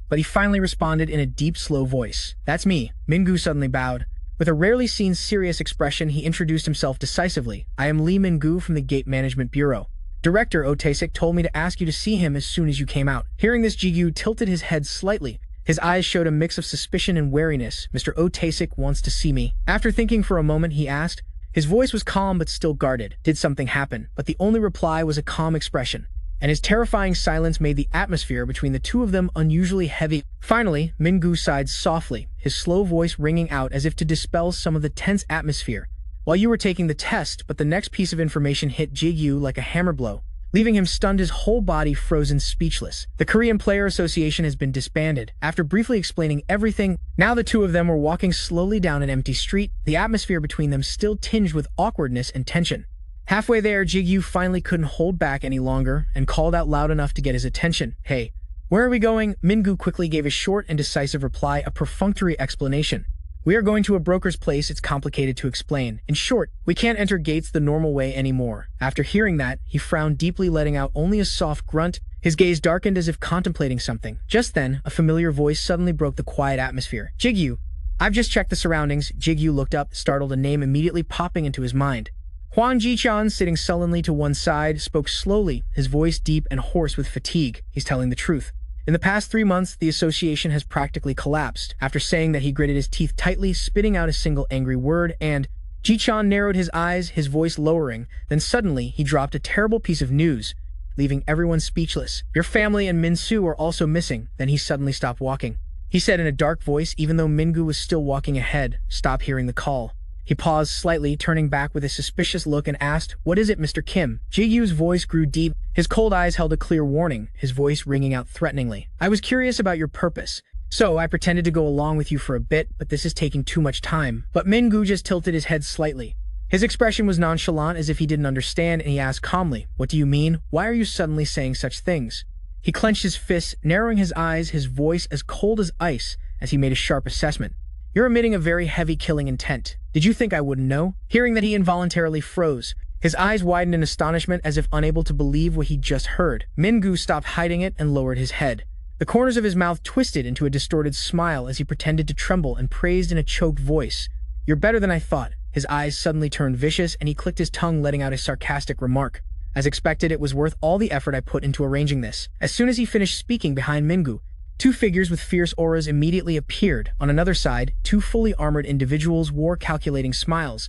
but he finally responded in a deep, slow voice, "That's me." Mingu suddenly bowed. With a rarely seen serious expression, he introduced himself decisively. "I am Lee Mingu from the Gate Management Bureau. Director Otasik told me to ask you to see him as soon as you came out." Hearing this, Jigu tilted his head slightly. His eyes showed a mix of suspicion and wariness. "Mr. Otasik wants to see me." After thinking for a moment, he asked. His voice was calm but still guarded. Did something happen? But the only reply was a calm expression, and his terrifying silence made the atmosphere between the two of them unusually heavy. Finally, Mingu sighed softly, his slow voice ringing out as if to dispel some of the tense atmosphere. "While you were taking the test," but the next piece of information hit Jigu like a hammer blow, leaving him stunned, his whole body frozen, speechless. "The Korean Player Association has been disbanded." After briefly explaining everything, now the two of them were walking slowly down an empty street, the atmosphere between them still tinged with awkwardness and tension. Halfway there, Jigu finally couldn't hold back any longer and called out loud enough to get his attention. "Hey, where are we going?" Mingu quickly gave a short and decisive reply, a perfunctory explanation. "We are going to a broker's place. It's complicated to explain. In short, we can't enter gates the normal way anymore." After hearing that, he frowned deeply, letting out only a soft grunt. His gaze darkened as if contemplating something. Just then, a familiar voice suddenly broke the quiet atmosphere. "Jigu, I've just checked the surroundings." Jigu looked up, startled, a name immediately popping into his mind. Huang Jichan, sitting sullenly to one side, spoke slowly, his voice deep and hoarse with fatigue. "He's telling the truth. In the past 3 months, the association has practically collapsed." After saying that, he gritted his teeth tightly, spitting out a single angry word, and Jichan narrowed his eyes, his voice lowering. Then suddenly, he dropped a terrible piece of news, leaving everyone speechless. "Your family and Minsu are also missing." Then he suddenly stopped walking. He said in a dark voice, even though Mingu was still walking ahead, "Stop hearing the call." He paused slightly, turning back with a suspicious look, and asked, "What is it, Mr. Kim?" Jigu's voice grew deep. His cold eyes held a clear warning, his voice ringing out threateningly. "I was curious about your purpose, so I pretended to go along with you for a bit, but this is taking too much time." But Mingu just tilted his head slightly. His expression was nonchalant, as if he didn't understand, and he asked calmly, "What do you mean? Why are you suddenly saying such things?" He clenched his fists, narrowing his eyes, his voice as cold as ice, as he made a sharp assessment. "You're emitting a very heavy killing intent. Did you think I wouldn't know?" Hearing that, he involuntarily froze. His eyes widened in astonishment, as if unable to believe what he'd just heard. Mingu stopped hiding it and lowered his head. The corners of his mouth twisted into a distorted smile as he pretended to tremble and praised in a choked voice, "You're better than I thought." His eyes suddenly turned vicious, and he clicked his tongue, letting out a sarcastic remark. "As expected, it was worth all the effort I put into arranging this." As soon as he finished speaking, behind Mingu, 2 figures with fierce auras immediately appeared. On another side, 2 fully armored individuals wore calculating smiles.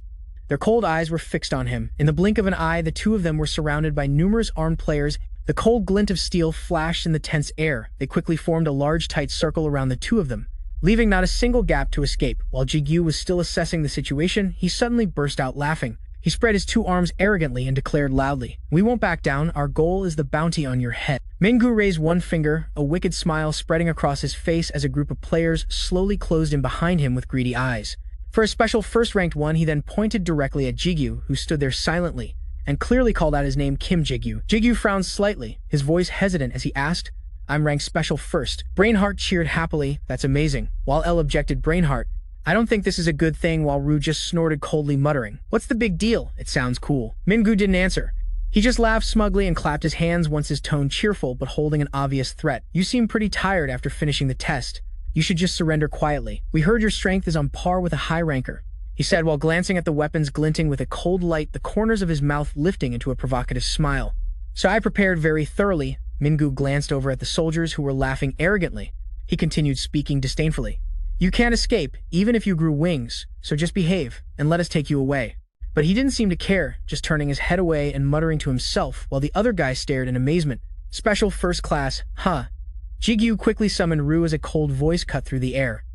Their cold eyes were fixed on him. In the blink of an eye, the two of them were surrounded by numerous armed players. The cold glint of steel flashed in the tense air. They quickly formed a large, tight circle around the two of them, leaving not a single gap to escape. While Jigu was still assessing the situation, he suddenly burst out laughing. He spread his two arms arrogantly and declared loudly, "We won't back down. Our goal is the bounty on your head." Mingu raised one finger, a wicked smile spreading across his face as a group of players slowly closed in behind him with greedy eyes. For a special first-ranked one, he then pointed directly at Jigu, who stood there silently, and clearly called out his name, Kim Jigu. Jigu frowned slightly, his voice hesitant as he asked, "I'm ranked special first." Brainheart cheered happily, "That's amazing," while L objected. Brainheart, "I don't think this is a good thing," while Ru just snorted coldly, muttering, "What's the big deal? It sounds cool." Mingu didn't answer. He just laughed smugly and clapped his hands, once his tone cheerful but holding an obvious threat. "You seem pretty tired after finishing the test. You should just surrender quietly. We heard your strength is on par with a high ranker," he said while glancing at the weapons glinting with a cold light, the corners of his mouth lifting into a provocative smile. "So I prepared very thoroughly." Mingu glanced over at the soldiers who were laughing arrogantly. He continued speaking disdainfully. "You can't escape, even if you grew wings, so just behave, and let us take you away." But he didn't seem to care, just turning his head away and muttering to himself while the other guy stared in amazement. "Special first class, huh?" Jigu quickly summoned Ru as a cold voice cut through the air.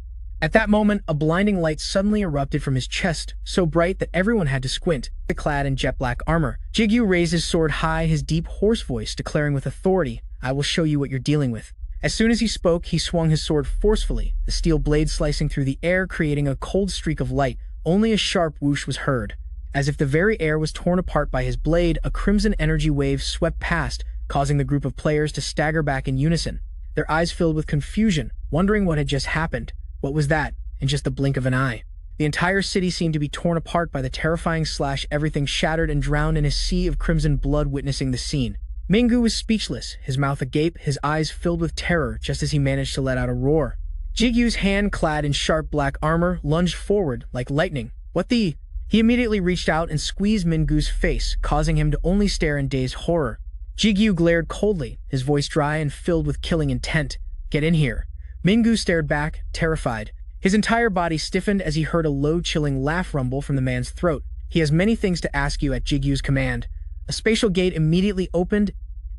At that moment, a blinding light suddenly erupted from his chest, so bright that everyone had to squint. Clad in jet black armor, Jigu raised his sword high, his deep, hoarse voice declaring with authority, "I will show you what you're dealing with." As soon as he spoke, he swung his sword forcefully, the steel blade slicing through the air, creating a cold streak of light. Only a sharp whoosh was heard. As if the very air was torn apart by his blade, a crimson energy wave swept past, causing the group of players to stagger back in unison. Their eyes filled with confusion, wondering what had just happened. What was that? In just the blink of an eye. The entire city seemed to be torn apart by the terrifying slash, everything shattered and drowned in a sea of crimson blood witnessing the scene. Mingu was speechless, his mouth agape, his eyes filled with terror just as he managed to let out a roar. Jigu's hand, clad in sharp black armor, lunged forward like lightning. "What the—" He immediately reached out and squeezed Mingu's face, causing him to only stare in dazed horror. Jigu glared coldly, his voice dry and filled with killing intent. "Get in here." Mingu stared back, terrified. His entire body stiffened as he heard a low, chilling laugh rumble from the man's throat. "He has many things to ask you," at Jigu's command. A spatial gate immediately opened,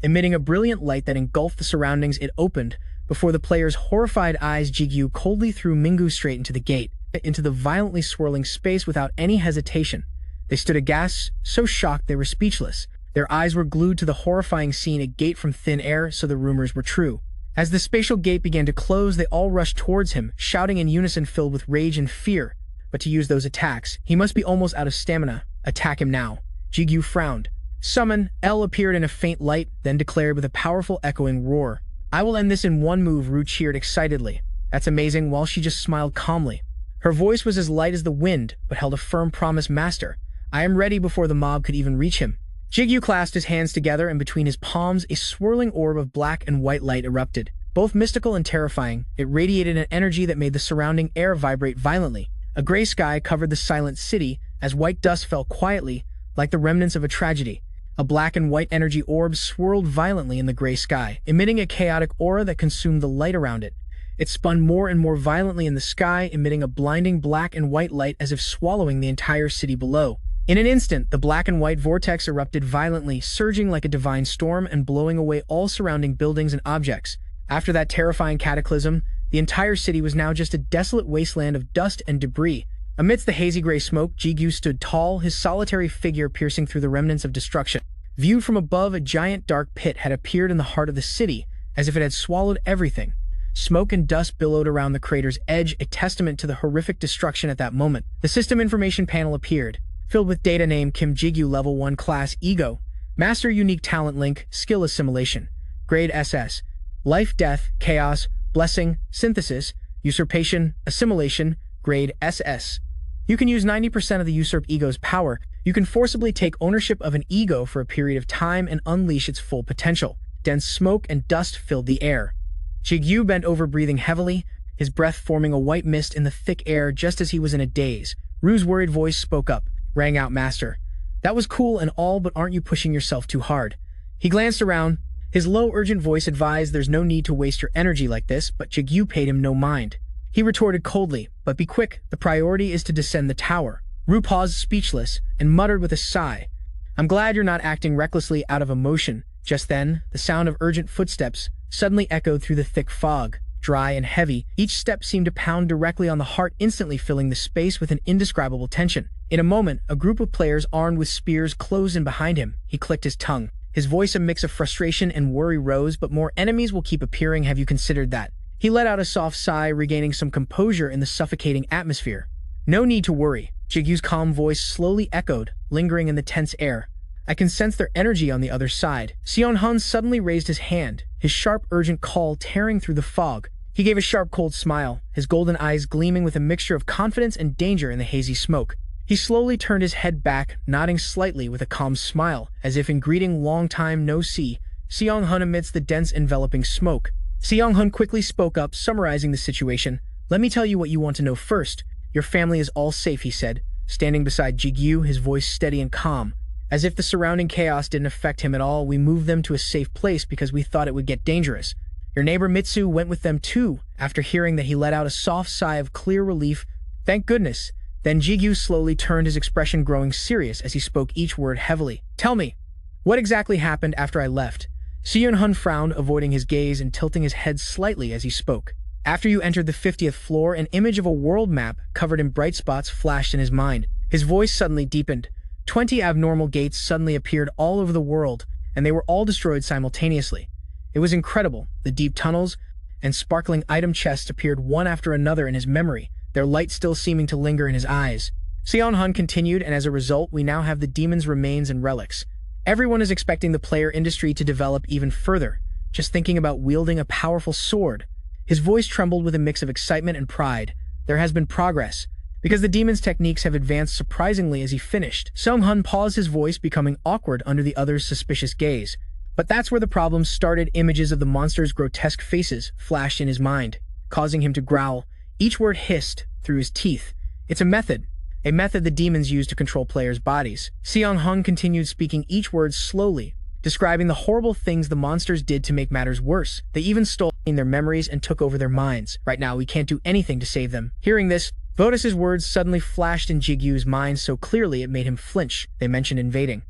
emitting a brilliant light that engulfed the surroundings. It opened. Before the players' horrified eyes, Jigu coldly threw Mingu straight into the gate, into the violently swirling space without any hesitation. They stood aghast, so shocked they were speechless. Their eyes were glued to the horrifying scene, a gate from thin air, so the rumors were true. As the spatial gate began to close, they all rushed towards him, shouting in unison filled with rage and fear. But to use those attacks, he must be almost out of stamina. Attack him now. Jigu frowned. "Summon." L appeared in a faint light, then declared with a powerful echoing roar. "I will end this in one move," Ru cheered excitedly. "That's amazing," while she just smiled calmly. Her voice was as light as the wind, but held a firm promise. "Master, I am ready," before the mob could even reach him. Jigu clasped his hands together, and between his palms, a swirling orb of black and white light erupted. Both mystical and terrifying, it radiated an energy that made the surrounding air vibrate violently. A gray sky covered the silent city, as white dust fell quietly, like the remnants of a tragedy. A black and white energy orb swirled violently in the gray sky, emitting a chaotic aura that consumed the light around it. It spun more and more violently in the sky, emitting a blinding black and white light as if swallowing the entire city below. In an instant, the black and white vortex erupted violently, surging like a divine storm and blowing away all surrounding buildings and objects. After that terrifying cataclysm, the entire city was now just a desolate wasteland of dust and debris. Amidst the hazy gray smoke, Jigu stood tall, his solitary figure piercing through the remnants of destruction. Viewed from above, a giant dark pit had appeared in the heart of the city, as if it had swallowed everything. Smoke and dust billowed around the crater's edge, a testament to the horrific destruction at that moment. The system information panel appeared, filled with data: name Kim Jigu, level 1 class, ego, master unique talent link, skill assimilation, grade SS, life death, chaos, blessing, synthesis, usurpation, assimilation, grade SS. You can use 90% of the usurped ego's power. You can forcibly take ownership of an ego for a period of time and unleash its full potential. Dense smoke and dust filled the air. Jigu bent over, breathing heavily, his breath forming a white mist in the thick air just as he was in a daze. Ru's worried voice spoke up, rang out, "Master, that was cool and all, but aren't you pushing yourself too hard?" He glanced around. His low, urgent voice advised, "There's no need to waste your energy like this," but Jigu paid him no mind. He retorted coldly, "But be quick, the priority is to descend the tower. Ru paused speechless and muttered with a sigh, "I'm glad you're not acting recklessly out of emotion." Just then, the sound of urgent footsteps suddenly echoed through the thick fog. Dry and heavy, each step seemed to pound directly on the heart, instantly filling the space with an indescribable tension. In a moment, a group of players armed with spears closed in behind him. He clicked his tongue. His voice a mix of frustration and worry rose, "But more enemies will keep appearing, have you considered that?" He let out a soft sigh, regaining some composure in the suffocating atmosphere. "No need to worry," Jigu's calm voice slowly echoed, lingering in the tense air. "I can sense their energy on the other side." Seong-hun suddenly raised his hand, his sharp, urgent call tearing through the fog. He gave a sharp, cold smile, his golden eyes gleaming with a mixture of confidence and danger in the hazy smoke. He slowly turned his head back, nodding slightly with a calm smile, as if in greeting long time no see. Seong-hun amidst the dense enveloping smoke. Seong-hun quickly spoke up, summarizing the situation. "Let me tell you what you want to know first. Your family is all safe," he said, standing beside Jigu, his voice steady and calm. As if the surrounding chaos didn't affect him at all, "We moved them to a safe place because we thought it would get dangerous. Your neighbor Mitsu went with them too." After hearing that, he let out a soft sigh of clear relief. "Thank goodness." Then Jigu slowly turned, his expression growing serious as he spoke each word heavily. "Tell me, what exactly happened after I left?" Seong-hun frowned, avoiding his gaze and tilting his head slightly as he spoke. "After you entered the 50th floor, an image of a world map covered in bright spots flashed in his mind." His voice suddenly deepened. 20 abnormal gates suddenly appeared all over the world, and they were all destroyed simultaneously. It was incredible. The deep tunnels and sparkling item chests appeared one after another in his memory, their light still seeming to linger in his eyes. Seong-hun continued, "And as a result, we now have the demon's remains and relics. Everyone is expecting the player industry to develop even further, just thinking about wielding a powerful sword." His voice trembled with a mix of excitement and pride. "There has been progress, because the demon's techniques have advanced surprisingly." As he finished, Seong-hun paused, his voice becoming awkward under the other's suspicious gaze. But that's where the problem started. Images of the monster's grotesque faces flashed in his mind, causing him to growl. Each word hissed through his teeth. "It's a method the demons use to control players' bodies." Seong-hun continued, speaking each word slowly, describing the horrible things the monsters did to make matters worse. "They even stole their memories and took over their minds. Right now, we can't do anything to save them." Hearing this, Votus's words suddenly flashed in Jigu's mind so clearly it made him flinch. They mentioned invading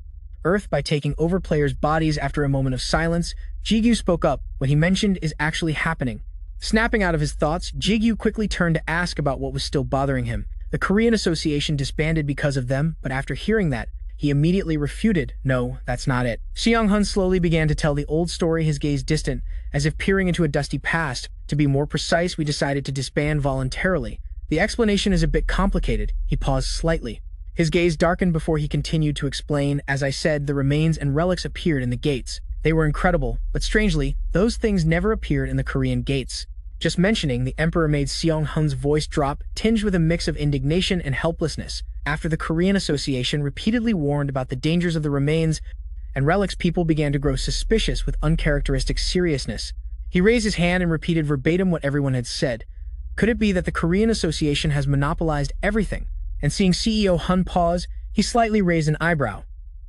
Earth by taking over players' bodies. After a moment of silence, Jigu spoke up. "What he mentioned is actually happening." Snapping out of his thoughts, Jigu quickly turned to ask about what was still bothering him. The Korean Association disbanded because of them, but after hearing that, he immediately refuted. "No, that's not it." Seong-hun slowly began to tell the old story, his gaze distant, as if peering into a dusty past. "To be more precise, we decided to disband voluntarily. The explanation is a bit complicated." He paused slightly. His gaze darkened before he continued to explain. "As I said, the remains and relics appeared in the gates. They were incredible, but strangely, those things never appeared in the Korean gates." Just mentioning the emperor made Seong-hun's voice drop, tinged with a mix of indignation and helplessness. After the Korean Association repeatedly warned about the dangers of the remains and relics, people began to grow suspicious with uncharacteristic seriousness. He raised his hand and repeated verbatim what everyone had said. "Could it be that the Korean Association has monopolized everything?" And seeing CEO Hun pause, he slightly raised an eyebrow.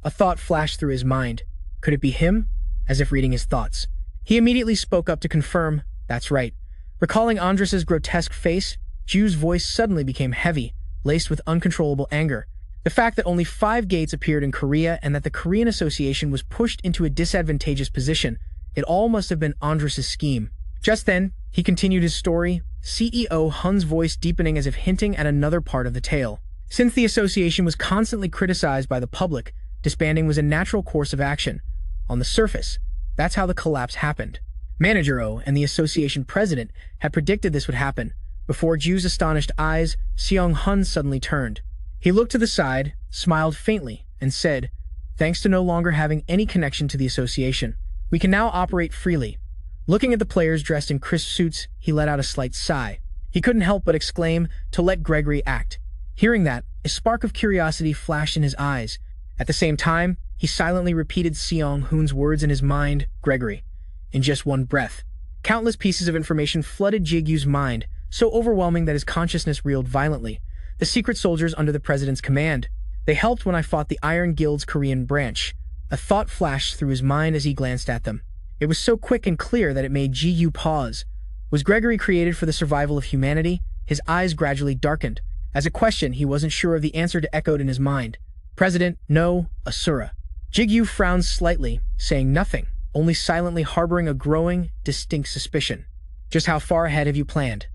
A thought flashed through his mind. Could it be him? As if reading his thoughts, he immediately spoke up to confirm. "That's right." Recalling Andres's grotesque face, Ju's voice suddenly became heavy, laced with uncontrollable anger. The fact that only 5 gates appeared in Korea and that the Korean Association was pushed into a disadvantageous position, it all must have been Andres's scheme. Just then, he continued his story, CEO Hun's voice deepening as if hinting at another part of the tale. Since the association was constantly criticized by the public, disbanding was a natural course of action. On the surface, that's how the collapse happened. Manager O and the association president had predicted this would happen. Before Ju's astonished eyes, Seong-hun suddenly turned. He looked to the side, smiled faintly, and said, "Thanks to no longer having any connection to the association, we can now operate freely." Looking at the players dressed in crisp suits, he let out a slight sigh. He couldn't help but exclaim, "To let Gregory act." Hearing that, a spark of curiosity flashed in his eyes. At the same time, he silently repeated Seong-hun's words in his mind, "Gregory." In just one breath, countless pieces of information flooded Jigu's mind, so overwhelming that his consciousness reeled violently. The secret soldiers under the president's command. They helped when I fought the Iron Guild's Korean branch. A thought flashed through his mind as he glanced at them. It was so quick and clear that it made Jigu pause. Was Gregory created for the survival of humanity? His eyes gradually darkened. As a question he wasn't sure of, the answer to echoed in his mind. President, no, Asura. Jigu frowned slightly, saying nothing, only silently harboring a growing, distinct suspicion. Just how far ahead have you planned?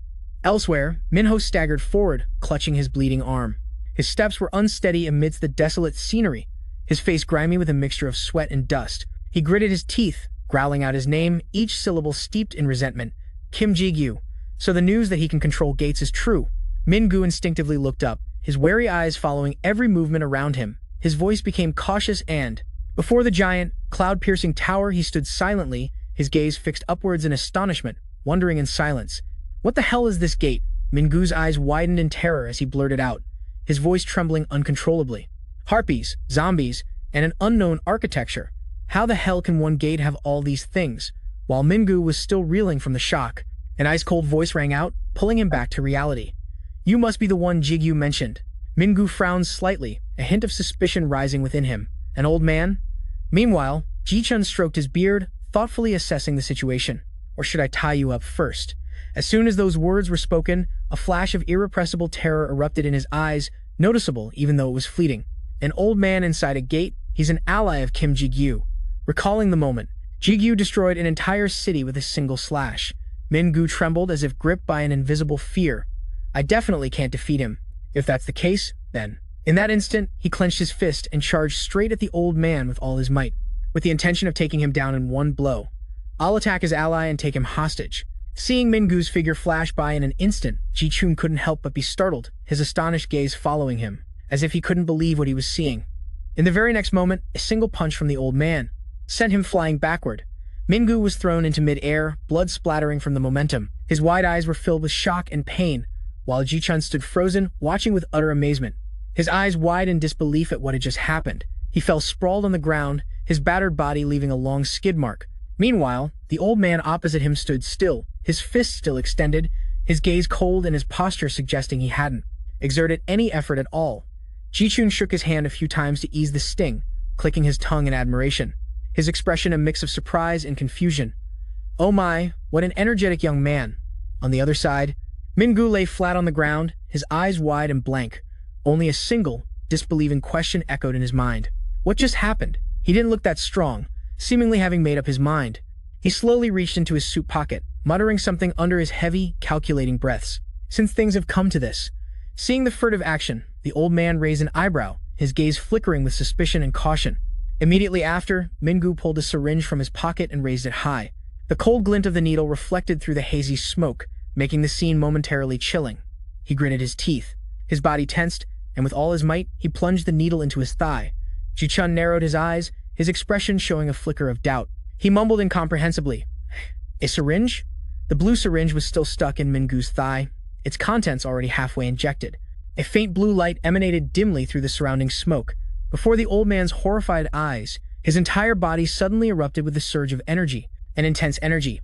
Elsewhere, Minho staggered forward, clutching his bleeding arm. His steps were unsteady amidst the desolate scenery, his face grimy with a mixture of sweat and dust. He gritted his teeth, growling out his name, each syllable steeped in resentment. Kim Jigu. So the news that he can control gates is true. Mingu instinctively looked up, his wary eyes following every movement around him. His voice became cautious and, before the giant, cloud-piercing tower, he stood silently, his gaze fixed upwards in astonishment, wondering in silence. What the hell is this gate? Mingu's eyes widened in terror as he blurted out, his voice trembling uncontrollably. Harpies, zombies, and an unknown architecture. How the hell can one gate have all these things? While Mingu was still reeling from the shock, an ice-cold voice rang out, pulling him back to reality. You must be the one Jigu mentioned. Mingu frowned slightly, a hint of suspicion rising within him. An old man? Meanwhile, Ji-chun stroked his beard, thoughtfully assessing the situation. Or should I tie you up first? As soon as those words were spoken, a flash of irrepressible terror erupted in his eyes, noticeable even though it was fleeting. An old man inside a gate? He's an ally of Kim Jigu. Recalling the moment, Jigu destroyed an entire city with a single slash. Mingu trembled as if gripped by an invisible fear. I definitely can't defeat him. If that's the case, then. In that instant, he clenched his fist and charged straight at the old man with all his might, with the intention of taking him down in one blow. I'll attack his ally and take him hostage. Seeing Mingu's figure flash by in an instant, Ji-chun couldn't help but be startled, his astonished gaze following him, as if he couldn't believe what he was seeing. In the very next moment, a single punch from the old man sent him flying backward. Mingu was thrown into mid-air, blood splattering from the momentum. His wide eyes were filled with shock and pain, while Ji-chun stood frozen, watching with utter amazement. His eyes wide in disbelief at what had just happened. He fell sprawled on the ground, his battered body leaving a long skid mark. Meanwhile, the old man opposite him stood still, his fists still extended, his gaze cold and his posture suggesting he hadn't exerted any effort at all. Ji-chun shook his hand a few times to ease the sting, clicking his tongue in admiration, his expression a mix of surprise and confusion. Oh my, what an energetic young man. On the other side, Mingu lay flat on the ground, his eyes wide and blank. Only a single, disbelieving question echoed in his mind. What just happened? He didn't look that strong, seemingly having made up his mind. He slowly reached into his suit pocket, muttering something under his heavy, calculating breaths. Since things have come to this. Seeing the furtive action, the old man raised an eyebrow, his gaze flickering with suspicion and caution. Immediately after, Mingu pulled a syringe from his pocket and raised it high. The cold glint of the needle reflected through the hazy smoke, making the scene momentarily chilling. He gritted his teeth. His body tensed, and with all his might, he plunged the needle into his thigh. Ji-chun narrowed his eyes, his expression showing a flicker of doubt. He mumbled incomprehensibly. A syringe? The blue syringe was still stuck in Mingu's thigh, its contents already halfway injected. A faint blue light emanated dimly through the surrounding smoke. Before the old man's horrified eyes, his entire body suddenly erupted with a surge of energy, an intense energy.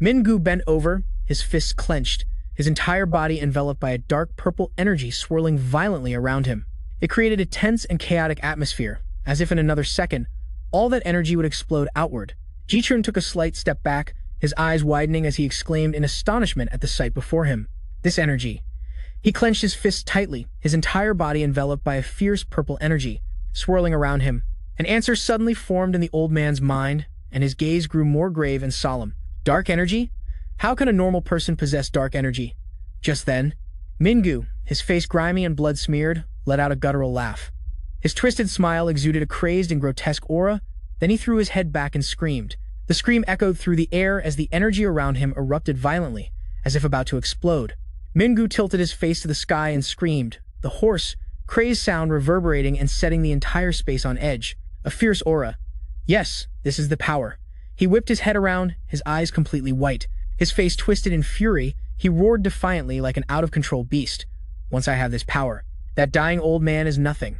Mingu bent over, his fists clenched, his entire body enveloped by a dark purple energy swirling violently around him. It created a tense and chaotic atmosphere, as if in another second, all that energy would explode outward. Ji-chun took a slight step back, his eyes widening as he exclaimed in astonishment at the sight before him. This energy. He clenched his fists tightly, his entire body enveloped by a fierce purple energy, swirling around him. An answer suddenly formed in the old man's mind, and his gaze grew more grave and solemn. Dark energy? How can a normal person possess dark energy? Just then, Mingu, his face grimy and blood-smeared, let out a guttural laugh. His twisted smile exuded a crazed and grotesque aura, then he threw his head back and screamed. The scream echoed through the air as the energy around him erupted violently, as if about to explode. Mingu tilted his face to the sky and screamed, the hoarse, crazed sound reverberating and setting the entire space on edge. A fierce aura. Yes, this is the power. He whipped his head around, his eyes completely white. His face twisted in fury, he roared defiantly like an out-of-control beast. Once I have this power, that dying old man is nothing.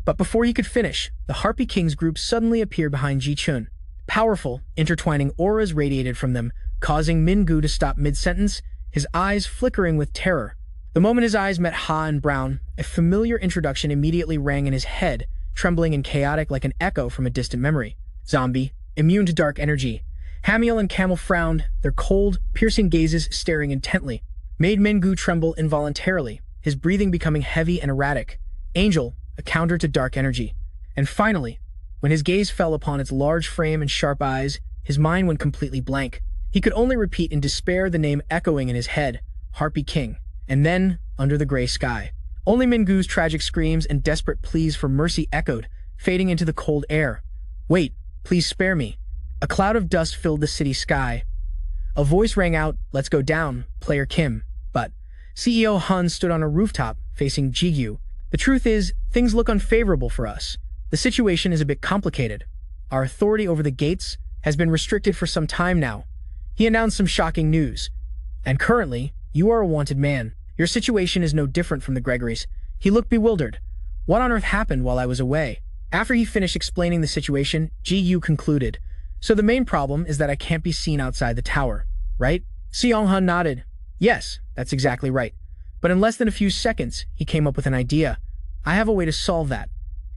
But before he could finish, the Harpy Kings group suddenly appeared behind Ji-chun. Powerful, intertwining auras radiated from them, causing Mingu to stop mid-sentence, his eyes flickering with terror. The moment his eyes met Ha and Brown, a familiar introduction immediately rang in his head, trembling and chaotic like an echo from a distant memory. Zombie, immune to dark energy. Hamiel and Camel frowned, their cold, piercing gazes staring intently. Made Mingu tremble involuntarily, his breathing becoming heavy and erratic. Angel, a counter to dark energy. And finally, when his gaze fell upon its large frame and sharp eyes, his mind went completely blank. He could only repeat in despair the name echoing in his head, Harpy King. And then, under the gray sky, only Mingu's tragic screams and desperate pleas for mercy echoed, fading into the cold air. "Wait, please spare me." A cloud of dust filled the city sky. A voice rang out, "Let's go down, Player Kim." But CEO Hun stood on a rooftop, facing Jigu. "The truth is, things look unfavorable for us. The situation is a bit complicated. Our authority over the gates has been restricted for some time now." He announced some shocking news. "And currently, you are a wanted man. Your situation is no different from the Gregory's." He looked bewildered. "What on earth happened while I was away?" After he finished explaining the situation, Jigu concluded, "So the main problem is that I can't be seen outside the tower, right?" Seong-hun nodded. "Yes, that's exactly right. But in less than a few seconds, he came up with an idea. I have a way to solve that."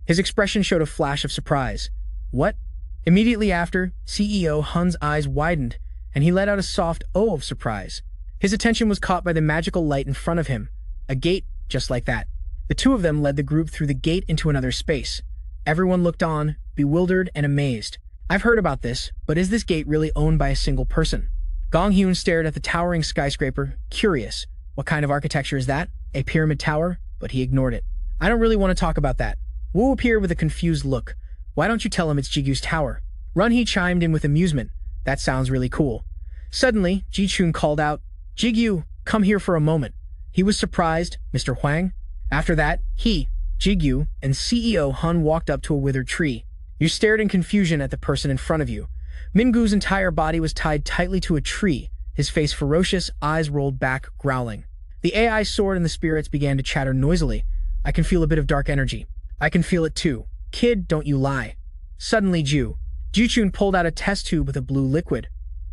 His expression showed a flash of surprise. "What?" Immediately after, CEO Hun's eyes widened, and he let out a soft "oh" of surprise. His attention was caught by the magical light in front of him. A gate, just like that. The two of them led the group through the gate into another space. Everyone looked on, bewildered and amazed. "I've heard about this, but is this gate really owned by a single person?" Gong-hyun stared at the towering skyscraper, curious. What kind of architecture is that? A pyramid tower? But he ignored it. "I don't really want to talk about that." Wu appeared with a confused look. "Why don't you tell him it's Jigu's tower?" Run-hee chimed in with amusement. "That sounds really cool." Suddenly, Ji-chun called out, "Jigu, come here for a moment." He was surprised. "Mr. Huang?" After that, he, Jigu, and CEO Hun walked up to a withered tree. You stared in confusion at the person in front of you. Mingu's entire body was tied tightly to a tree, his face ferocious, eyes rolled back, growling. The AI sword and the spirits began to chatter noisily. "I can feel a bit of dark energy." "I can feel it too. Kid, don't you lie." Suddenly, Ji-chun pulled out a test tube with a blue liquid.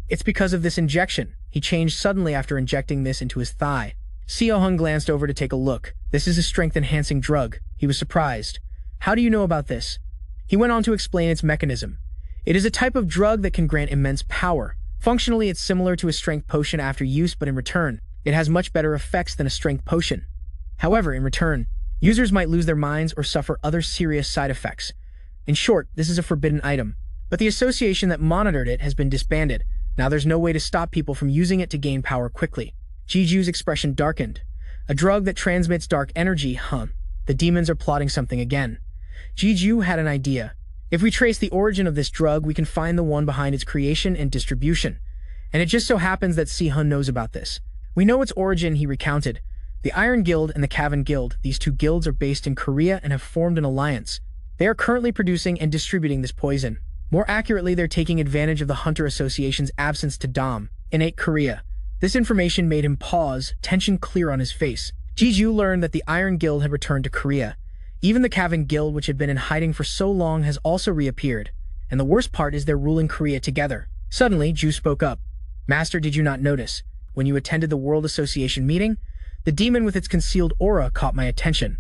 "It's because of this injection." He changed suddenly after injecting this into his thigh. Seo-hun glanced over to take a look. "This is a strength-enhancing drug." He was surprised. "How do you know about this?" He went on to explain its mechanism. "It is a type of drug that can grant immense power. Functionally, it's similar to a strength potion after use, but in return, it has much better effects than a strength potion. However, in return, users might lose their minds or suffer other serious side effects. In short, this is a forbidden item. But the association that monitored it has been disbanded. Now there's no way to stop people from using it to gain power quickly." Jiju's expression darkened. "A drug that transmits dark energy, huh? The demons are plotting something again." Jiju had an idea. "If we trace the origin of this drug, we can find the one behind its creation and distribution. And it just so happens that Si-hun knows about this. We know its origin," he recounted. "The Iron Guild and the Cavan Guild, these two guilds are based in Korea and have formed an alliance. They are currently producing and distributing this poison. More accurately, they're taking advantage of the Hunter Association's absence to dom, innate Korea." This information made him pause, tension clear on his face. Jiju learned that the Iron Guild had returned to Korea. Even the Cavan Guild, which had been in hiding for so long, has also reappeared. And the worst part is they're ruling Korea together. Suddenly, Ju spoke up. "Master, did you not notice? When you attended the World Association meeting, the demon with its concealed aura caught my attention.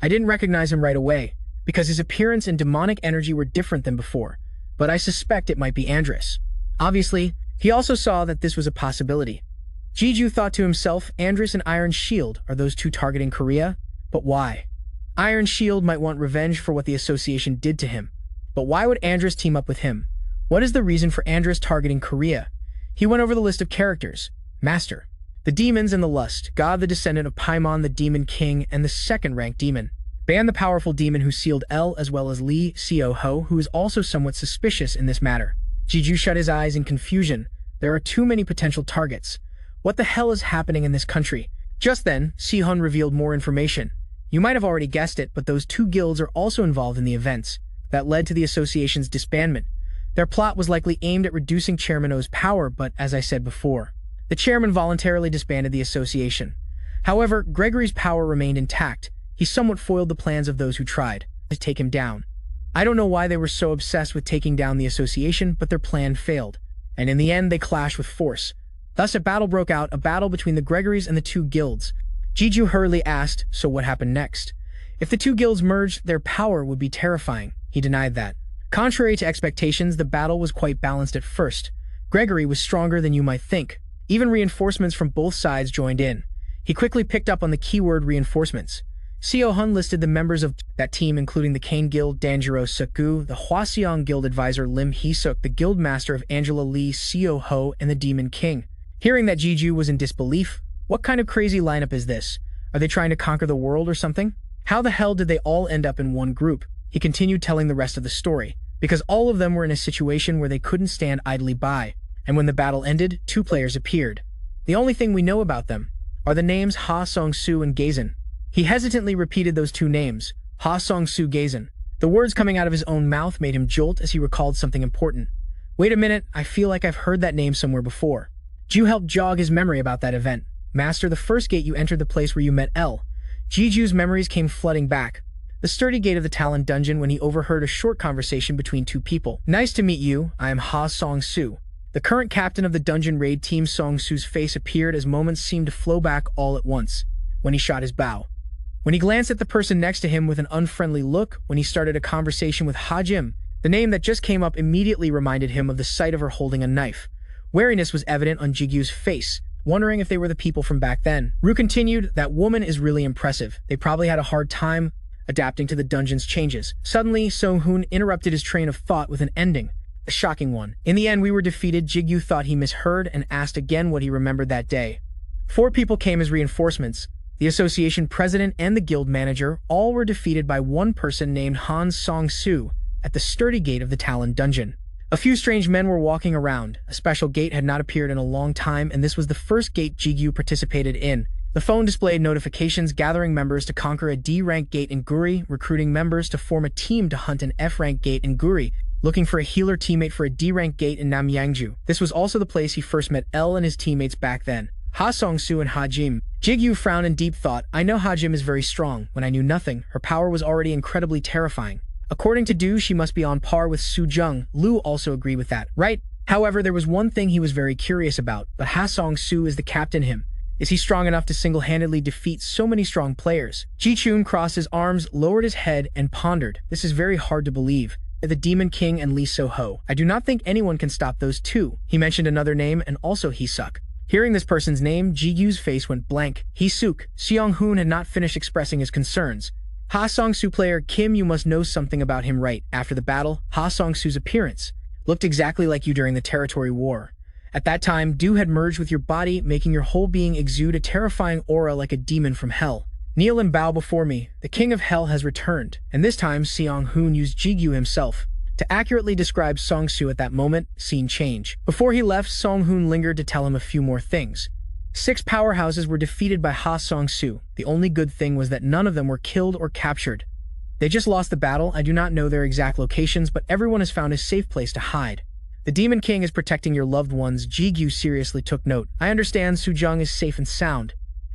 I didn't recognize him right away, because his appearance and demonic energy were different than before. But I suspect it might be Andrus." Obviously, he also saw that this was a possibility. Jiju thought to himself, Andrus and Iron Shield, are those two targeting Korea? But why? Iron Shield might want revenge for what the association did to him. But why would Andrus team up with him? What is the reason for Andrus targeting Korea? He went over the list of characters. Master. The demons and the lust, God the descendant of Paimon the demon king and the second-ranked demon. Ban the powerful demon who sealed L as well as Lee Seo-ho, who is also somewhat suspicious in this matter. Jiju shut his eyes in confusion. There are too many potential targets. What the hell is happening in this country? Just then, Si-hun revealed more information. You might have already guessed it, but those two guilds are also involved in the events that led to the association's disbandment. Their plot was likely aimed at reducing Chairman O's power, but as I said before, the chairman voluntarily disbanded the association. However, Gregory's power remained intact. He somewhat foiled the plans of those who tried to take him down. I don't know why they were so obsessed with taking down the association, but their plan failed. And in the end, they clashed with force. Thus, a battle broke out, a battle between the Gregorys and the two guilds. Jiju hurriedly asked, so what happened next? If the two guilds merged, their power would be terrifying. He denied that. Contrary to expectations, the battle was quite balanced at first. Gregory was stronger than you might think. Even reinforcements from both sides joined in. He quickly picked up on the keyword reinforcements. Seo Hun listed the members of that team, including the Kane Guild Danjiro Sukgu, the Hwaseong Guild advisor Lim Hee-suk, the guild master of Angela Lee Seo Ho, and the Demon King. Hearing that Jigu was in disbelief, what kind of crazy lineup is this? Are they trying to conquer the world or something? How the hell did they all end up in one group? He continued telling the rest of the story, because all of them were in a situation where they couldn't stand idly by. And when the battle ended, 2 players appeared. The only thing we know about them are the names Ha Song-soo and Gazin. He hesitantly repeated those 2 names, Ha Song-soo Gazin. The words coming out of his own mouth made him jolt as he recalled something important. Wait a minute, I feel like I've heard that name somewhere before. Ju helped jog his memory about that event. Master, the first gate you entered the place where you met L. Jiju's memories came flooding back. The sturdy gate of the Talon dungeon when he overheard a short conversation between 2 people. Nice to meet you, I am Ha Song-soo. The current captain of the dungeon raid team. Song-soo's face appeared as moments seemed to flow back all at once, when he shot his bow. When he glanced at the person next to him with an unfriendly look, when he started a conversation with Ha Jim, the name that just came up immediately reminded him of the sight of her holding a knife. Wariness was evident on Jigu's face, wondering if they were the people from back then. Ru continued, that woman is really impressive. They probably had a hard time adapting to the dungeon's changes. Suddenly, Song-hoon interrupted his train of thought with an ending, a shocking one. In the end, we were defeated. Jigu thought he misheard and asked again what he remembered that day. 4 people came as reinforcements. The association president and the guild manager all were defeated by 1 person named Han Song-soo at the sturdy gate of the Talon dungeon. A few strange men were walking around. A special gate had not appeared in a long time, and this was the first gate Jigu participated in. The phone displayed notifications gathering members to conquer a D-rank gate in Guri, recruiting members to form a team to hunt an F-rank gate in Guri, looking for a healer teammate for a D-rank gate in Namyangju. This was also the place he first met L and his teammates back then. Ha Song-soo and Ha Jim. Jigu frowned in deep thought. I know Ha Jim is very strong. When I knew nothing, her power was already incredibly terrifying. According to Du, she must be on par with Su Jung. Lu also agreed with that, right? However, there was one thing he was very curious about, but Ha Song-soo is the captain him. Is he strong enough to single-handedly defeat so many strong players? Ji Chun crossed his arms, lowered his head, and pondered. This is very hard to believe. The Demon King and Lee So-ho. I do not think anyone can stop those 2. He mentioned another name and also Hee-suk. Hearing this person's name, Ji-gyu's face went blank. Hee-suk. Seong-hoon had not finished expressing his concerns. Ha Song-soo player Kim, you must know something about him, right? After the battle, Ha Song-soo's appearance looked exactly like you during the territory war. At that time, Du had merged with your body, making your whole being exude a terrifying aura like a demon from hell. Kneel and bow before me. The king of hell has returned. And this time, Seong-hoon used Jigu himself to accurately describe Song-soo at that moment. Scene change. Before he left, Song-hoon lingered to tell him a few more things. 6 powerhouses were defeated by Ha Song-soo. The only good thing was that none of them were killed or captured. They just lost the battle. I do not know their exact locations, but everyone has found a safe place to hide. The Demon King is protecting your loved ones. Jigu seriously took note. I understand Su Jung is safe and sound.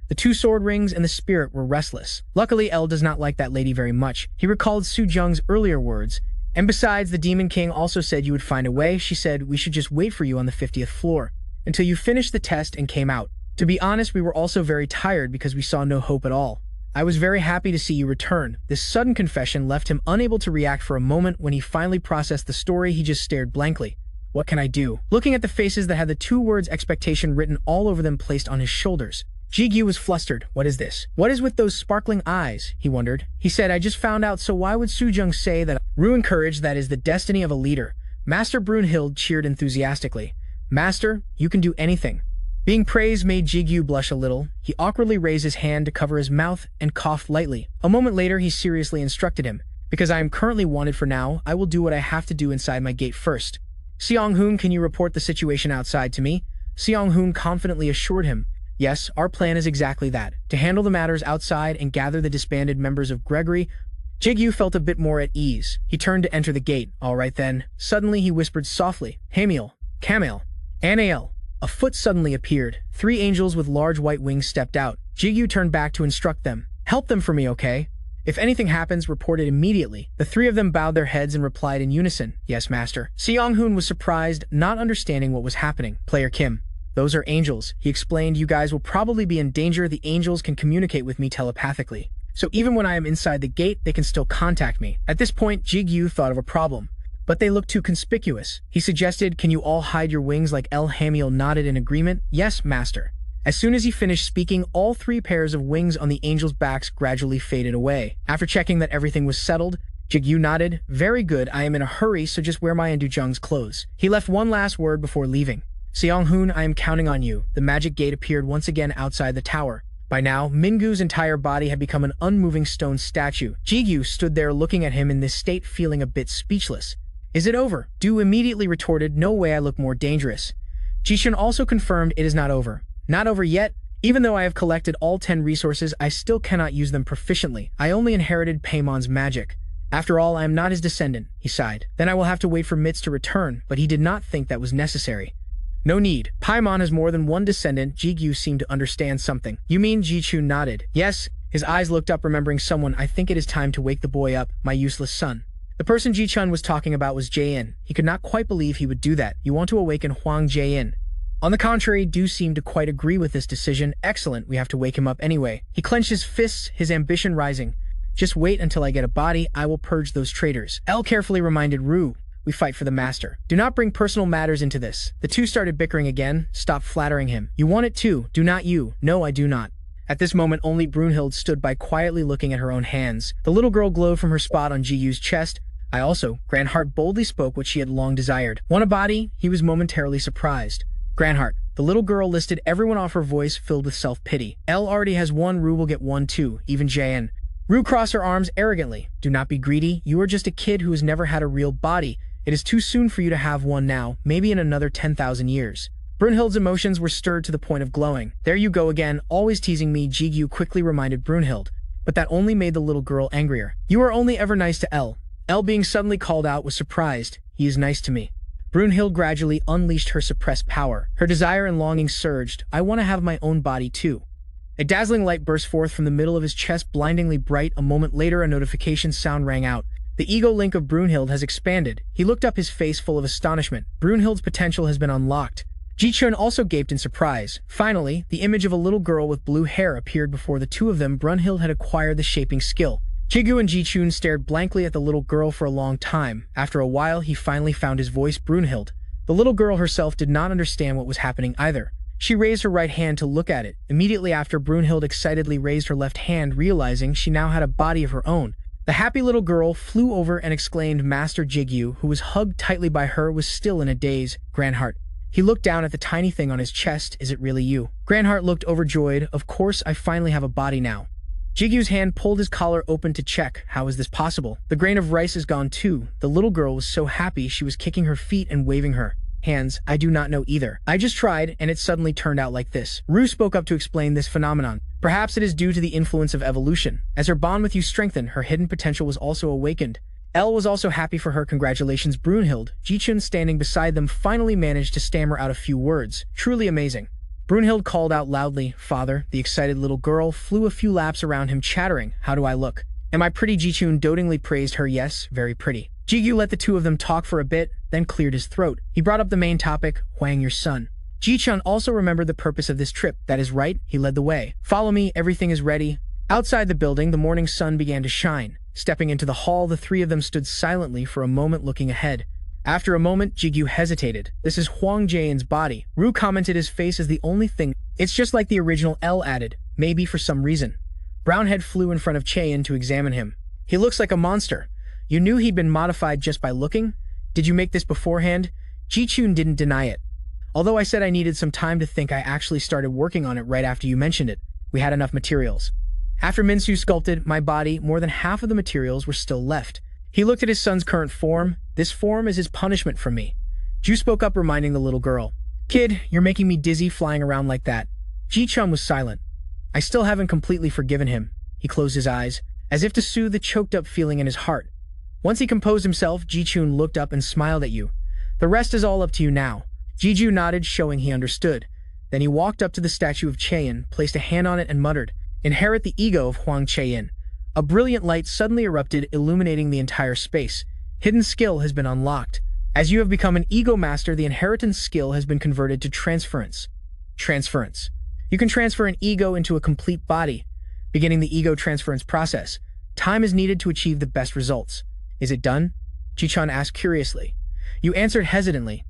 The 2 sword rings and the spirit were restless. Luckily, L does not like that lady very much. He recalled Su Jung's earlier words. And besides, the Demon King also said you would find a way. She said we should just wait for you on the 50th floor until you finished the test and came out. To be honest, we were also very tired because we saw no hope at all. I was very happy to see you return. This sudden confession left him unable to react for a moment. When he finally processed the story, he just stared blankly. What can I do? Looking at the faces that had the 2 words expectation written all over them placed on his shoulders, Jigu was flustered. What is this? What is with those sparkling eyes? He wondered. He said, I just found out, so why would Su Jung say that? Ru encouraged, that is the destiny of a leader. Master Brunhild cheered enthusiastically. Master, you can do anything. Being praised made Jigu blush a little. He awkwardly raised his hand to cover his mouth and coughed lightly. A moment later, he seriously instructed him. Because I am currently wanted for now, I will do what I have to do inside my gate first. Seong-hoon, can you report the situation outside to me? Seong-hoon confidently assured him. Yes, our plan is exactly that. To handle the matters outside and gather the disbanded members of Gregory. Jigu felt a bit more at ease. He turned to enter the gate. All right then. Suddenly he whispered softly. Hamiel, Camel, Anael. A foot suddenly appeared. 3 angels with large white wings stepped out. Jigu turned back to instruct them. Help them for me, okay? If anything happens, report it immediately. The 3 of them bowed their heads and replied in unison. Yes, master. Seong-hoon was surprised, not understanding what was happening. Player Kim. Those are angels. He explained, you guys will probably be in danger. The angels can communicate with me telepathically. So even when I am inside the gate, they can still contact me. At this point, Jigu thought of a problem. But they look too conspicuous. He suggested, can you all hide your wings like El Hamiel nodded in agreement? Yes, master. As soon as he finished speaking, all 3 pairs of wings on the angels' backs gradually faded away. After checking that everything was settled, Jigu nodded. Very good, I am in a hurry, so just wear my Andujung's clothes. He left one last word before leaving. Seong-hoon, I am counting on you. The magic gate appeared once again outside the tower. By now, Mingu's entire body had become an unmoving stone statue. Jigu stood there looking at him in this state, feeling a bit speechless. Is it over? Du immediately retorted, no way, I look more dangerous. Jichun also confirmed it is not over. Not over yet. Even though I have collected all 10 resources, I still cannot use them proficiently. I only inherited Paimon's magic. After all, I am not his descendant, he sighed. Then I will have to wait for Mitz to return, but he did not think that was necessary. No need. Paimon has more than one descendant. Jigu seemed to understand something. You mean? Jichun nodded. Yes. His eyes looked up, remembering someone. I think it is time to wake the boy up, my useless son. The person Jichun was talking about was Jae-in. He could not quite believe he would do that. You want to awaken Huang Jae-in. On the contrary, Du seemed to quite agree with this decision. Excellent, we have to wake him up anyway. He clenched his fists, his ambition rising. Just wait until I get a body, I will purge those traitors. L carefully reminded Ru. We fight for the master. Do not bring personal matters into this. The two started bickering again. Stop flattering him. You want it too, do not you? No, I do not. At this moment, only Brunhild stood by quietly looking at her own hands. The little girl glowed from her spot on Jiyu's chest. I also. Granhart boldly spoke what she had long desired. Want a body? He was momentarily surprised. Granhart. The little girl listed everyone off, her voice filled with self-pity. L already has one, Ru will get one too, even Jae-in. Ru crossed her arms arrogantly. Do not be greedy. You are just a kid who has never had a real body. It is too soon for you to have one now, maybe in another 10,000 years. Brunhild's emotions were stirred to the point of glowing. There you go again, always teasing me, Jigu quickly reminded Brunhild. But that only made the little girl angrier. You are only ever nice to L. L being suddenly called out was surprised. He is nice to me. Brunhild gradually unleashed her suppressed power. Her desire and longing surged. I want to have my own body too. A dazzling light burst forth from the middle of his chest, blindingly bright. A moment later, a notification sound rang out. The ego link of Brunhild has expanded. He looked up, his face full of astonishment. Brunhild's potential has been unlocked. Jichun also gaped in surprise. Finally, the image of a little girl with blue hair appeared before the two of them. Brunhild had acquired the shaping skill. Jigu and Jichun stared blankly at the little girl for a long time. After a while, he finally found his voice. Brunhild. The little girl herself did not understand what was happening either. She raised her right hand to look at it. Immediately after, Brunhild excitedly raised her left hand, realizing she now had a body of her own. The happy little girl flew over and exclaimed. Master Jigu, who was hugged tightly by her, was still in a daze. Granhart. He looked down at the tiny thing on his chest. Is it really you? Granhart looked overjoyed. Of course, I finally have a body now. Jigu's hand pulled his collar open to check. How is this possible? The grain of rice is gone too. The little girl was so happy she was kicking her feet and waving her hands. I do not know either. I just tried, and it suddenly turned out like this. Ru spoke up to explain this phenomenon. Perhaps it is due to the influence of evolution. As her bond with you strengthened, her hidden potential was also awakened. L was also happy for her. Congratulations, Brunhild. Jichun, standing beside them, finally managed to stammer out a few words. Truly amazing. Brunhild called out loudly, Father. The excited little girl flew a few laps around him, chattering, How do I look? Am I pretty? Jichun dotingly praised her. Yes, very pretty. Jigu let the two of them talk for a bit, then cleared his throat. He brought up the main topic, Huang, your son. Jichun also remembered the purpose of this trip. That is right, he led the way. Follow me, everything is ready. Outside the building, the morning sun began to shine. Stepping into the hall, the three of them stood silently for a moment, looking ahead. After a moment, Jigu hesitated. This is Huang Jae-in's body. Ru commented, his face is the only thing. It's just like the original. L added, maybe for some reason. Brownhead flew in front of Jae-in to examine him. He looks like a monster. You knew he'd been modified just by looking? Did you make this beforehand? Jichun didn't deny it. Although I said I needed some time to think, I actually started working on it right after you mentioned it. We had enough materials. After Minsu sculpted my body, more than half of the materials were still left. He looked at his son's current form. This form is his punishment from me. Ju spoke up, reminding the little girl. Kid, you're making me dizzy flying around like that. Ji-chun was silent. I still haven't completely forgiven him. He closed his eyes, as if to soothe the choked-up feeling in his heart. Once he composed himself, Ji-chun looked up and smiled at you. The rest is all up to you now. Jiju nodded, showing he understood. Then he walked up to the statue of Jae-in, placed a hand on it, and muttered, Inherit the ego of Huang Jae-in. A brilliant light suddenly erupted, illuminating the entire space. Hidden skill has been unlocked. As you have become an ego master, the inheritance skill has been converted to transference. Transference. You can transfer an ego into a complete body. Beginning the ego transference process, time is needed to achieve the best results. Is it done? Ji-chun asked curiously. You answered hesitantly.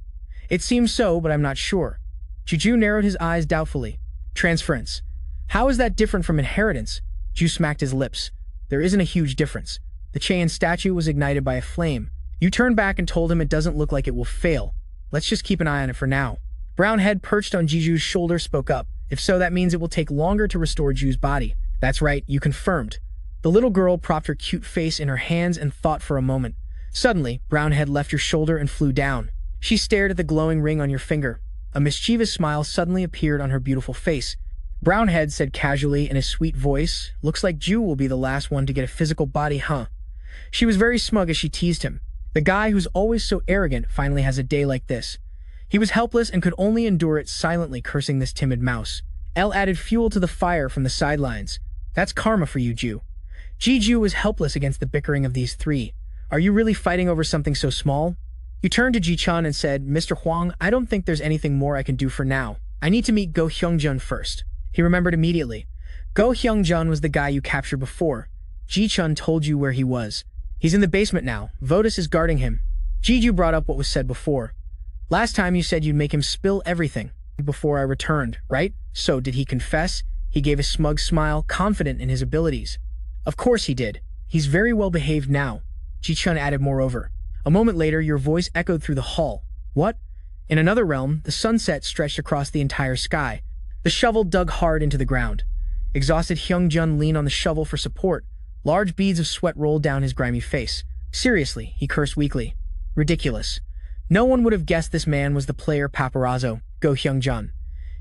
It seems so, but I'm not sure. Jiju narrowed his eyes doubtfully. Transference. How is that different from inheritance? Ju smacked his lips. There isn't a huge difference. The Cheyenne statue was ignited by a flame. You turned back and told him it doesn't look like it will fail. Let's just keep an eye on it for now. Brown head perched on Jigu's shoulder spoke up. If so, that means it will take longer to restore Ju's body. That's right, you confirmed. The little girl propped her cute face in her hands and thought for a moment. Suddenly, Brownhead left your shoulder and flew down. She stared at the glowing ring on your finger. A mischievous smile suddenly appeared on her beautiful face. Brownhead said casually in his sweet voice, "Looks like Ju will be the last one to get a physical body, huh?" She was very smug as she teased him. The guy who's always so arrogant finally has a day like this. He was helpless and could only endure it silently, cursing this timid mouse. Elle added fuel to the fire from the sidelines. That's karma for you, Ju. Jiju was helpless against the bickering of these three. Are you really fighting over something so small? You turned to Ji-chan and said, Mr. Huang, I don't think there's anything more I can do for now. I need to meet Go Hyungjun first. He remembered immediately. Go Hyungjun was the guy you captured before. Ji-chun told you where he was. He's in the basement now. Votus is guarding him. Jiju brought up what was said before. Last time you said you'd make him spill everything before I returned, right? So did he confess? He gave a smug smile, confident in his abilities. Of course he did. He's very well behaved now. Ji-chun added moreover. A moment later, your voice echoed through the hall. What? In another realm, the sunset stretched across the entire sky. The shovel dug hard into the ground. Exhausted Hyungjun leaned on the shovel for support. Large beads of sweat rolled down his grimy face. Seriously, he cursed weakly. Ridiculous. No one would have guessed this man was the player paparazzo, Go Hyungjun.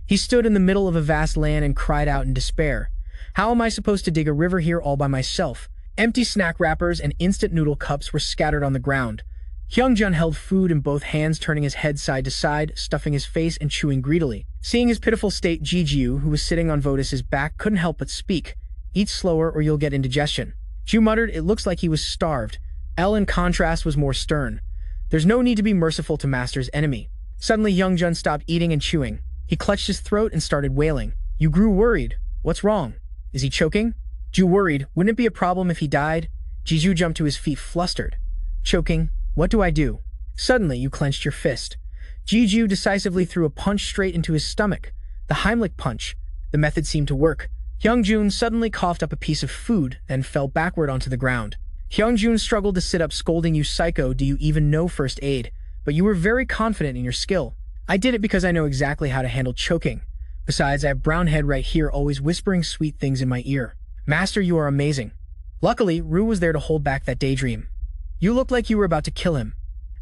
He stood in the middle of a vast land and cried out in despair. How am I supposed to dig a river here all by myself? Empty snack wrappers and instant noodle cups were scattered on the ground. Hyungjun held food in both hands, turning his head side to side, stuffing his face and chewing greedily. Seeing his pitiful state, Jiju, who was sitting on Votus's back, couldn't help but speak. Eat slower or you'll get indigestion. Ju muttered, it looks like he was starved. Elle, in contrast, was more stern. There's no need to be merciful to Master's enemy. Suddenly, Hyungjun stopped eating and chewing. He clutched his throat and started wailing. You grew worried. What's wrong? Is he choking? Ju worried. Wouldn't it be a problem if he died? Jiju jumped to his feet, flustered. Choking? What do I do? Suddenly, you clenched your fist. Jiju decisively threw a punch straight into his stomach. The Heimlich punch. The method seemed to work. Hyungjun suddenly coughed up a piece of food, then fell backward onto the ground. Hyungjun struggled to sit up, scolding you, psycho, do you even know first aid? But you were very confident in your skill. I did it because I know exactly how to handle choking. Besides, I have Brownhead right here always whispering sweet things in my ear. Master, you are amazing. Luckily, Ru was there to hold back that daydream. You looked like you were about to kill him.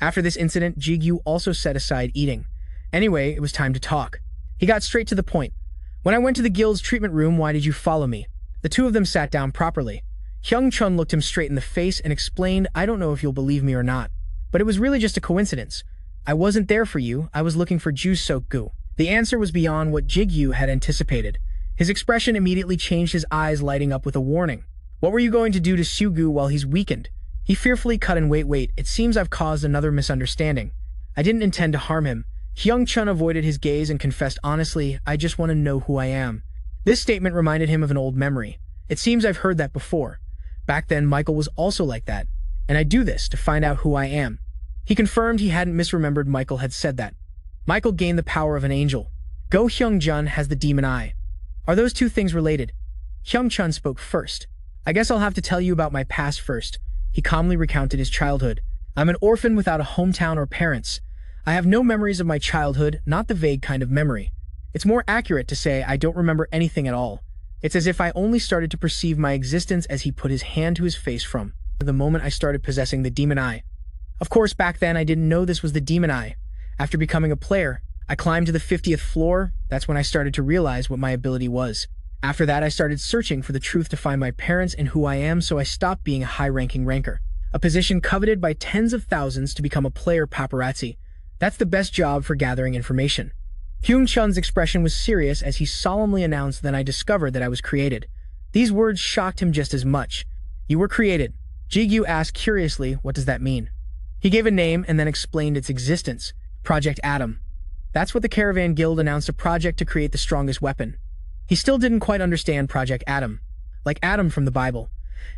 After this incident, Jigu also set aside eating. Anyway, it was time to talk. He got straight to the point. When I went to the guild's treatment room, why did you follow me? The two of them sat down properly. Hyungchun looked him straight in the face and explained, I don't know if you'll believe me or not, but it was really just a coincidence. I wasn't there for you, I was looking for Ju-Sok-gu. The answer was beyond what Jigyu had anticipated. His expression immediately changed, his eyes lighting up with a warning. What were you going to do to Sugu while he's weakened? He fearfully cut in. Wait, it seems I've caused another misunderstanding. I didn't intend to harm him. Hyungchun avoided his gaze and confessed honestly, I just want to know who I am. This statement reminded him of an old memory. It seems I've heard that before. Back then, Michael was also like that. And I do this to find out who I am. He confirmed he hadn't misremembered Michael had said that. Michael gained the power of an angel. Go Hyungjun has the demon eye. Are those two things related? Hyungchun spoke first. I guess I'll have to tell you about my past first. He calmly recounted his childhood. I'm an orphan without a hometown or parents. I have no memories of my childhood, not the vague kind of memory. It's more accurate to say I don't remember anything at all. It's as if I only started to perceive my existence as he put his hand to his face from the moment I started possessing the demon eye. Of course, back then I didn't know this was the demon eye. After becoming a player, I climbed to the 50th floor. That's when I started to realize what my ability was. After that, I started searching for the truth to find my parents and who I am, so I stopped being a high-ranking ranker. A position coveted by tens of thousands to become a player paparazzi. That's the best job for gathering information. Hyungchun's expression was serious as he solemnly announced, then I discovered that I was created. These words shocked him just as much. You were created. Jigyu asked curiously, what does that mean? He gave a name and then explained its existence. Project Atom. That's what the Caravan Guild announced, a project to create the strongest weapon. He still didn't quite understand Project Atom. Like Adam from the Bible.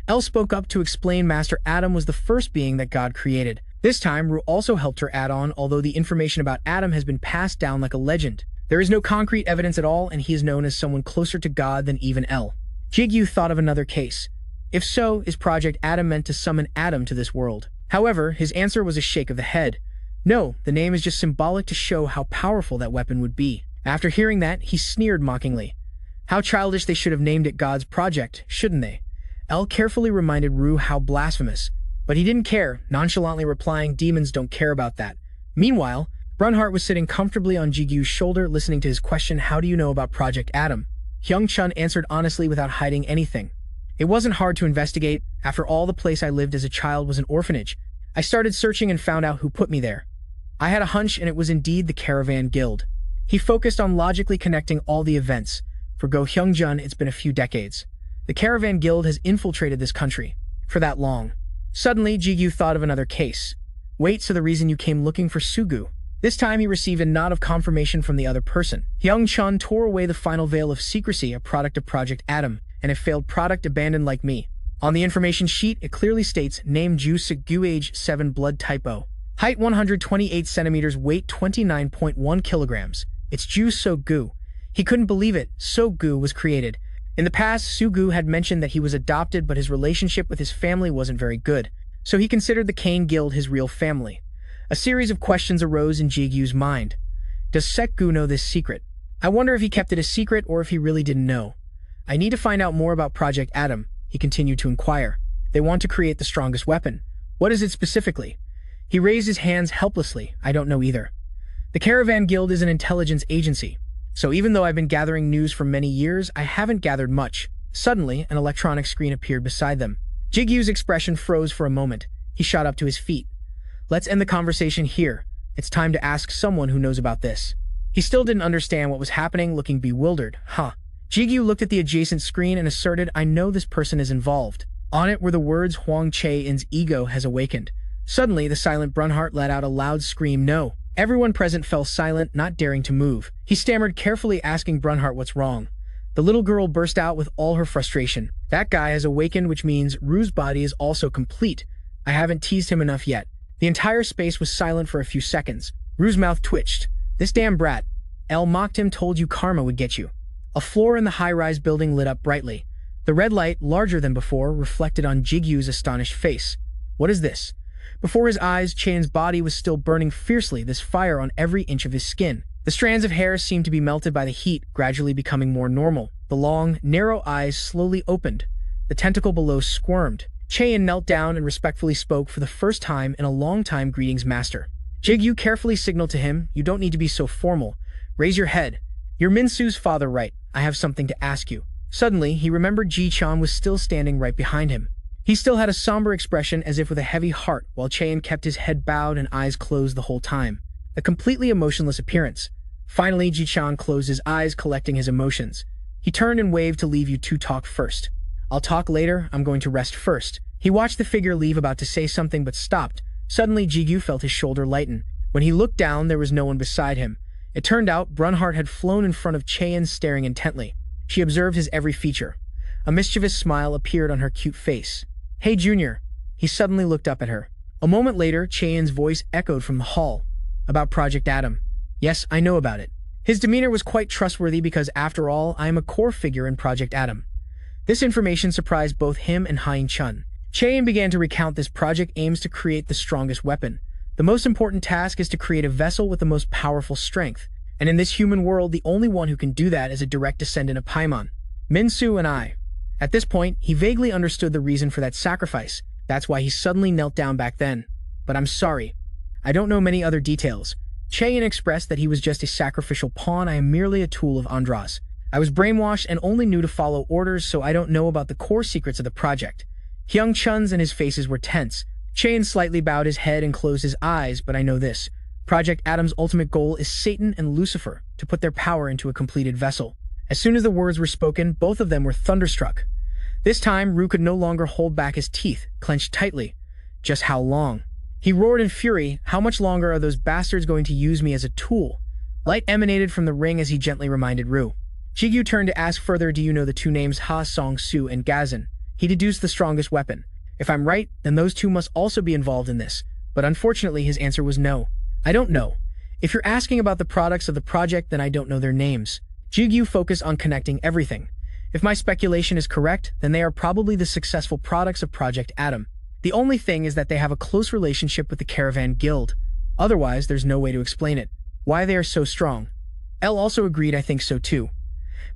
Elle spoke up to explain Master Adam was the first being that God created. This time, Ru also helped her add on, although the information about Adam has been passed down like a legend. There is no concrete evidence at all, and he is known as someone closer to God than even El. Jigu thought of another case. If so, is Project Adam meant to summon Adam to this world? However, his answer was a shake of the head. No, the name is just symbolic to show how powerful that weapon would be. After hearing that, he sneered mockingly. How childish, they should have named it God's Project, shouldn't they? El carefully reminded Rue how blasphemous, but he didn't care, nonchalantly replying, demons don't care about that. Meanwhile, Brunhart was sitting comfortably on Jigu's shoulder, listening to his question, how do you know about Project Adam? Hyung Chun answered honestly without hiding anything. It wasn't hard to investigate. After all, the place I lived as a child was an orphanage. I started searching and found out who put me there. I had a hunch, and it was indeed the Caravan Guild. He focused on logically connecting all the events. For Go Hyungjun, it's been a few decades. The Caravan Guild has infiltrated this country. For that long. Suddenly, Jigu thought of another case. Wait, so the reason you came looking for Sugu? This time he received a nod of confirmation from the other person. Hyung Chun tore away the final veil of secrecy, a product of Project Adam, and a failed product abandoned like me. On the information sheet, it clearly states, name Ju Sugu, age 7, blood type O. Height 128 centimeters, weight 29.1 kilograms. It's Ju Sugu. He couldn't believe it. Sugu was created. In the past, Sugu had mentioned that he was adopted, but his relationship with his family wasn't very good, so he considered the Kane Guild his real family. A series of questions arose in Jigu's mind. Does Sekgu know this secret? I wonder if he kept it a secret or if he really didn't know. I need to find out more about Project Adam, he continued to inquire. They want to create the strongest weapon. What is it specifically? He raised his hands helplessly. I don't know either. The Caravan Guild is an intelligence agency, so even though I've been gathering news for many years, I haven't gathered much. Suddenly, an electronic screen appeared beside them. Jigu's expression froze for a moment. He shot up to his feet. Let's end the conversation here. It's time to ask someone who knows about this. He still didn't understand what was happening, looking bewildered. Jigu looked at the adjacent screen and asserted, I know this person is involved. On it were the words, Huang Che-in's ego has awakened. Suddenly, the silent Brunhart let out a loud scream, no. Everyone present fell silent, not daring to move. He stammered, carefully asking Brunhart what's wrong. The little girl burst out with all her frustration. That guy has awakened, which means Rue's body is also complete. I haven't teased him enough yet. The entire space was silent for a few seconds. Rue's mouth twitched. This damn brat. El mocked him, told you karma would get you. A floor in the high-rise building lit up brightly. The red light, larger than before, reflected on Jigu's astonished face. What is this? Before his eyes, Chain's body was still burning fiercely, this fire on every inch of his skin. The strands of hair seemed to be melted by the heat, gradually becoming more normal. The long, narrow eyes slowly opened. The tentacle below squirmed. Chain knelt down and respectfully spoke for the first time in a long time, greetings, master. Jigu carefully signaled to him, you don't need to be so formal. Raise your head. You're Minsu's father, right? I have something to ask you. Suddenly, he remembered Ji-chan was still standing right behind him. He still had a somber expression, as if with a heavy heart, while Chain kept his head bowed and eyes closed the whole time. A completely emotionless appearance. Finally, Ji-chan closed his eyes, collecting his emotions. He turned and waved to leave you to talk first. I'll talk later, I'm going to rest first. He watched the figure leave, about to say something but stopped. Suddenly, Jigu felt his shoulder lighten. When he looked down, there was no one beside him. It turned out Brunhart had flown in front of Chaeyin, staring intently. She observed his every feature. A mischievous smile appeared on her cute face. Hey, Junior. He suddenly looked up at her. A moment later, Chaeyin's voice echoed from the hall. About Project Adam. Yes, I know about it. His demeanor was quite trustworthy because, after all, I am a core figure in Project Adam. This information surprised both him and Hein Chun. Chaeyin began to recount this project aims to create the strongest weapon. The most important task is to create a vessel with the most powerful strength. And in this human world, the only one who can do that is a direct descendant of Paimon. Minsu and I. At this point, he vaguely understood the reason for that sacrifice. That's why he suddenly knelt down back then. But I'm sorry. I don't know many other details. Chaeyin expressed that he was just a sacrificial pawn. I am merely a tool of Andras. I was brainwashed and only knew to follow orders, so I don't know about the core secrets of the project. Hyung Chun's and his faces were tense. Chaeyin slightly bowed his head and closed his eyes, but I know this. Project Adam's ultimate goal is Satan and Lucifer, to put their power into a completed vessel. As soon as the words were spoken, both of them were thunderstruck. This time, Ru could no longer hold back his teeth, clenched tightly. Just how long? He roared in fury, how much longer are those bastards going to use me as a tool? Light emanated from the ring as he gently reminded Ru. Jigu turned to ask further, do you know the two names Ha Song-su and Gazin? He deduced the strongest weapon. If I'm right, then those two must also be involved in this. But unfortunately, his answer was no. I don't know. If you're asking about the products of the project, then I don't know their names. Jigu focus on connecting everything. If my speculation is correct, then they are probably the successful products of Project Atom. The only thing is that they have a close relationship with the Caravan Guild. Otherwise, there's no way to explain it. Why they are so strong. L also agreed, I think so too.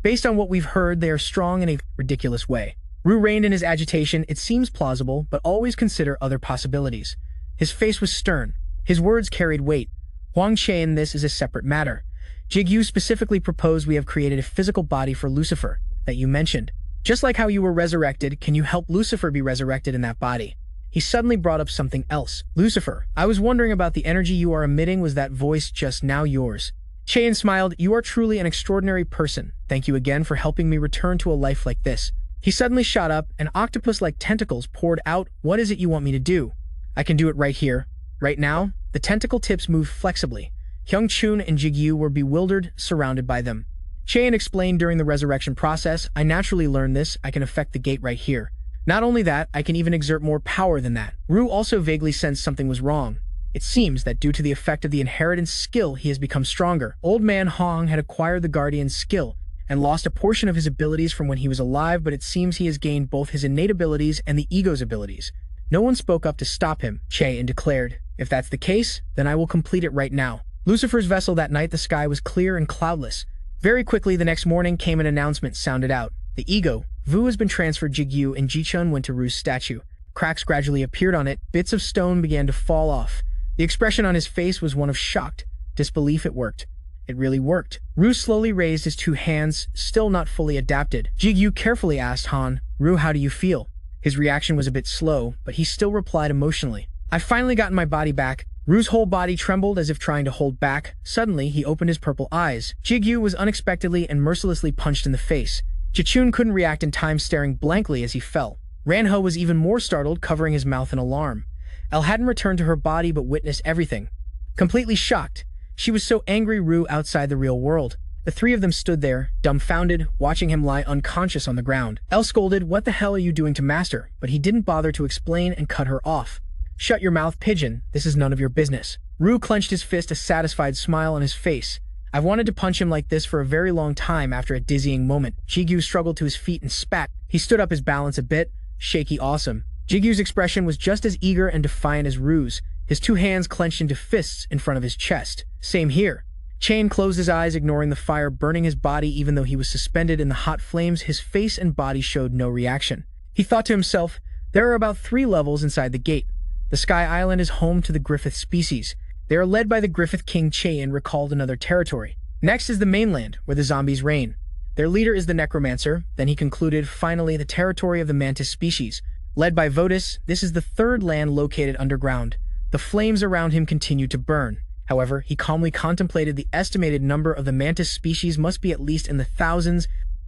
Based on what we've heard, they are strong in a ridiculous way. Ru reined in his agitation. It seems plausible, but always consider other possibilities. His face was stern. His words carried weight. Huang Che in this is a separate matter. Jigu specifically proposed we have created a physical body for Lucifer, that you mentioned. Just like how you were resurrected, can you help Lucifer be resurrected in that body? He suddenly brought up something else. Lucifer, I was wondering about the energy you are emitting. Was that voice just now yours? Cheyin smiled. You are truly an extraordinary person. Thank you again for helping me return to a life like this. He suddenly shot up, and octopus-like tentacles poured out. What is it you want me to do? I can do it right here. Right now? The tentacle tips moved flexibly. Hyung-chun and Jigyu were bewildered, surrounded by them. Cheyin explained during the resurrection process, I naturally learned this. I can affect the gate right here. Not only that, I can even exert more power than that. Ru also vaguely sensed something was wrong. It seems that due to the effect of the inheritance skill, he has become stronger. Old man Hong had acquired the Guardian's skill and lost a portion of his abilities from when he was alive, but it seems he has gained both his innate abilities and the ego's abilities. No one spoke up to stop him, Cheyin declared. If that's the case, then I will complete it right now. Lucifer's vessel that night, the sky was clear and cloudless. Very quickly the next morning came an announcement sounded out. The ego, Vu, has been transferred. Jigyu and Jichun went to Ru's statue. Cracks gradually appeared on it. Bits of stone began to fall off. The expression on his face was one of shocked disbelief. It worked. It really worked. Ru slowly raised his two hands, still not fully adapted. Jigyu carefully asked Han, Ru, how do you feel? His reaction was a bit slow, but he still replied emotionally. I've finally gotten my body back. Ru's whole body trembled as if trying to hold back. Suddenly, he opened his purple eyes. Jigyu was unexpectedly and mercilessly punched in the face. Jichun couldn't react in time, staring blankly as he fell. Ranho was even more startled, covering his mouth in alarm. Elle hadn't returned to her body but witnessed everything. Completely shocked. She was so angry. Ru outside the real world. The three of them stood there, dumbfounded, watching him lie unconscious on the ground. Elle scolded, what the hell are you doing to Master? But he didn't bother to explain and cut her off. Shut your mouth, pigeon. This is none of your business. Ru clenched his fist, a satisfied smile on his face. I've wanted to punch him like this for a very long time. After a dizzying moment, Jigyu struggled to his feet and spat. He stood up, his balance a bit shaky. Awesome. Jigyu's expression was just as eager and defiant as Ru's. His two hands clenched into fists in front of his chest. Same here. Cheyin closed his eyes, ignoring the fire burning his body. Even though he was suspended in the hot flames, his face and body showed no reaction. He thought to himself, there are about 3 levels inside the gate. The Sky Island is home to the Griffith species. They are led by the Griffith King. Cheyin recalled another territory. Next is the mainland, where the zombies reign. Their leader is the Necromancer. Then he concluded, finally, the territory of the Mantis species. Led by Votus, this is the 3rd land located underground. The flames around him continued to burn. However, he calmly contemplated the estimated number of the Mantis species must be at least in the thousands,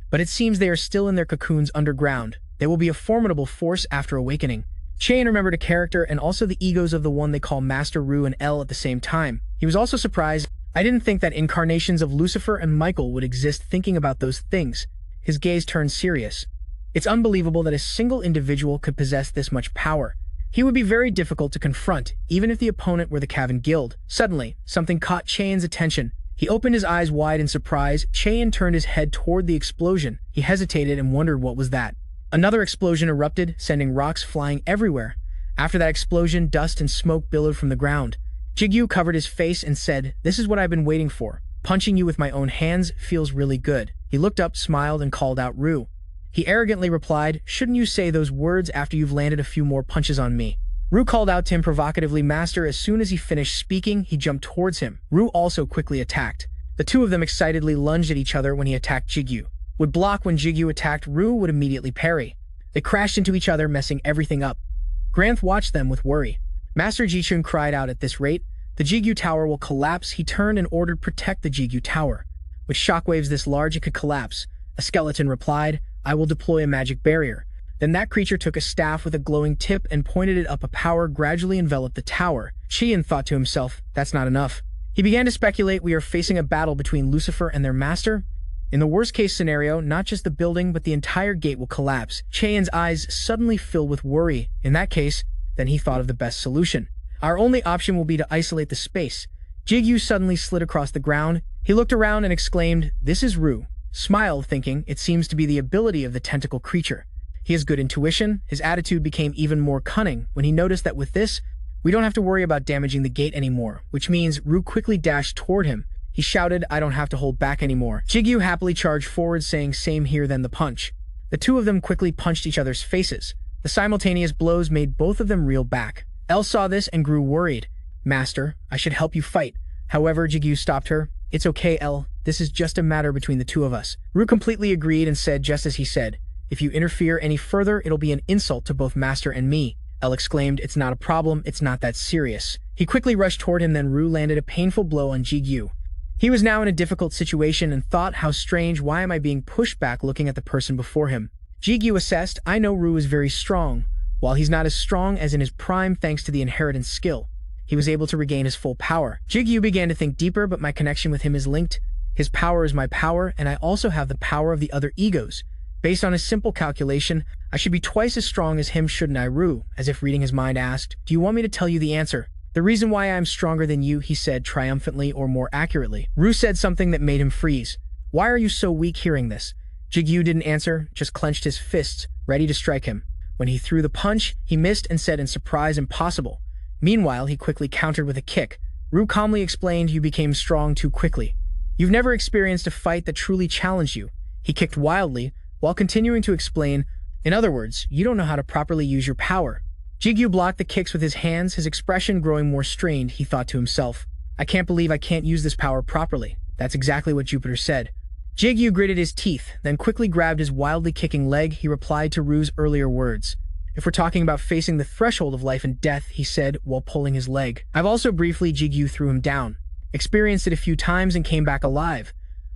but it seems they are still in their cocoons underground. They will be a formidable force after awakening. Cheyin remembered a character and also the egos of the one they call Master Ru and L at the same time. He was also surprised. I didn't think that incarnations of Lucifer and Michael would exist. Thinking about those things, his gaze turned serious. It's unbelievable that a single individual could possess this much power. He would be very difficult to confront, even if the opponent were the Caravan Guild. Suddenly, something caught Cheyin's attention. He opened his eyes wide in surprise. Cheyin turned his head toward the explosion. He hesitated and wondered what was that. Another explosion erupted, sending rocks flying everywhere. After that explosion, dust and smoke billowed from the ground. Jigyu covered his face and said, this is what I've been waiting for. Punching you with my own hands feels really good. He looked up, smiled, and called out Ru. He arrogantly replied, shouldn't you say those words after you've landed a few more punches on me? Ru called out to him provocatively, Master. As soon as he finished speaking, he jumped towards him. Ru also quickly attacked. The two of them excitedly lunged at each other. When he attacked, Jigyu would block. When Jigyu attacked, Ru would immediately parry. They crashed into each other, messing everything up. Granth watched them with worry. Master Jichun cried out, at this rate, the Jigyu tower will collapse. He turned and ordered, protect the Jigyu tower. With shockwaves this large, it could collapse. A skeleton replied, I will deploy a magic barrier. Then that creature took a staff with a glowing tip and pointed it up. A power gradually enveloped the tower. Cheyin thought to himself, that's not enough. He began to speculate, we are facing a battle between Lucifer and their master. In the worst-case scenario, not just the building, but the entire gate will collapse. Cheyin's eyes suddenly filled with worry. In that case, then he thought of the best solution. Our only option will be to isolate the space. Jigu suddenly slid across the ground. He looked around and exclaimed, "This is Ru." Smiled, thinking, it seems to be the ability of the tentacle creature. He has good intuition. His attitude became even more cunning when he noticed that with this, we don't have to worry about damaging the gate anymore, which means Ru quickly dashed toward him. He shouted, "I don't have to hold back anymore." Jigu happily charged forward, saying, "Same here," then the punch. The two of them quickly punched each other's faces. The simultaneous blows made both of them reel back. Elle saw this and grew worried. "Master, I should help you fight." However, Jigu stopped her. "It's okay, Elle. This is just a matter between the two of us." Ru completely agreed and said just as he said, "If you interfere any further, it'll be an insult to both Master and me." Elle exclaimed, "It's not a problem. It's not that serious." He quickly rushed toward him, then Ru landed a painful blow on Jigu. He was now in a difficult situation and thought, how strange, why am I being pushed back looking at the person before him? Jigu assessed, "I know Ru is very strong. While he's not as strong as in his prime thanks to the inheritance skill, he was able to regain his full power." Jigu began to think deeper, but my connection with him is linked. His power is my power, and I also have the power of the other egos. Based on a simple calculation, I should be twice as strong as him, shouldn't I? Ru, as if reading his mind, asked, "Do you want me to tell you the answer?" "The reason why I am stronger than you," he said triumphantly, or more accurately. Ru said something that made him freeze. "Why are you so weak?" Hearing this, Jigu didn't answer, just clenched his fists, ready to strike him. When he threw the punch, he missed and said in surprise, "Impossible." Meanwhile, he quickly countered with a kick. Ru calmly explained, "You became strong too quickly. You've never experienced a fight that truly challenged you." He kicked wildly, while continuing to explain, "In other words, you don't know how to properly use your power." Jigu blocked the kicks with his hands, his expression growing more strained. He thought to himself, "I can't believe I can't use this power properly." That's exactly what Jupiter said. Jigu gritted his teeth, then quickly grabbed his wildly kicking leg. He replied to Ru's earlier words. "If we're talking about facing the threshold of life and death," he said while pulling his leg. "I've also briefly," Jigu threw him down, "experienced it a few times and came back alive."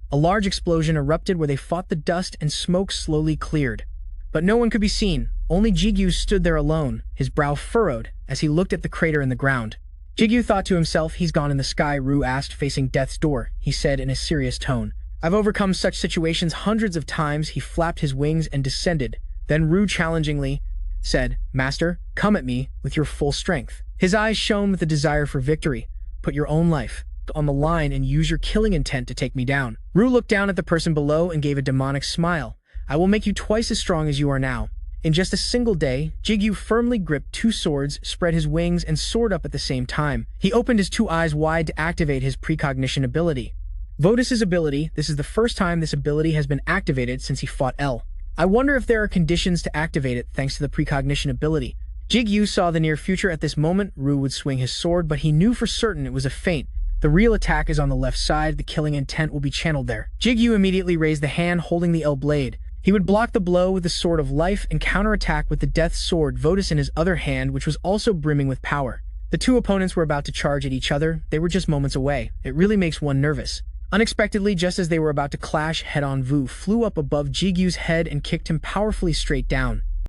A large explosion erupted where they fought. The dust and smoke slowly cleared. But no one could be seen. Only Jigu stood there alone, his brow furrowed, as he looked at the crater in the ground. Jigu thought to himself, "He's gone in the sky," Ru asked, facing death's door. He said in a serious tone, "I've overcome such situations hundreds of times." He flapped his wings and descended. Then Ru challengingly said, "Master, come at me with your full strength." His eyes shone with the desire for victory. "Put your own life on the line and use your killing intent to take me down." Ru looked down at the person below and gave a demonic smile. "I will make you twice as strong as you are now." In just a single day, Jigu firmly gripped two swords, spread his wings, and soared up at the same time. He opened his two eyes wide to activate his precognition ability. Votus's ability. This is the first time this ability has been activated since he fought Elle. I wonder if there are conditions to activate it thanks to the precognition ability. Jigu saw the near future. At this moment, Ru would swing his sword, but he knew for certain it was a feint. The real attack is on the left side. The killing intent will be channeled there. Jigu immediately raised the hand holding the Elle blade. He would block the blow with the Sword of Life and counterattack with the Death Sword, Votus in his other hand, which was also brimming with power. The two opponents were about to charge at each other. They were just moments away. It really makes one nervous. Unexpectedly, just as they were about to clash head-on, Vu flew up above Jigu's head and kicked him powerfully straight down.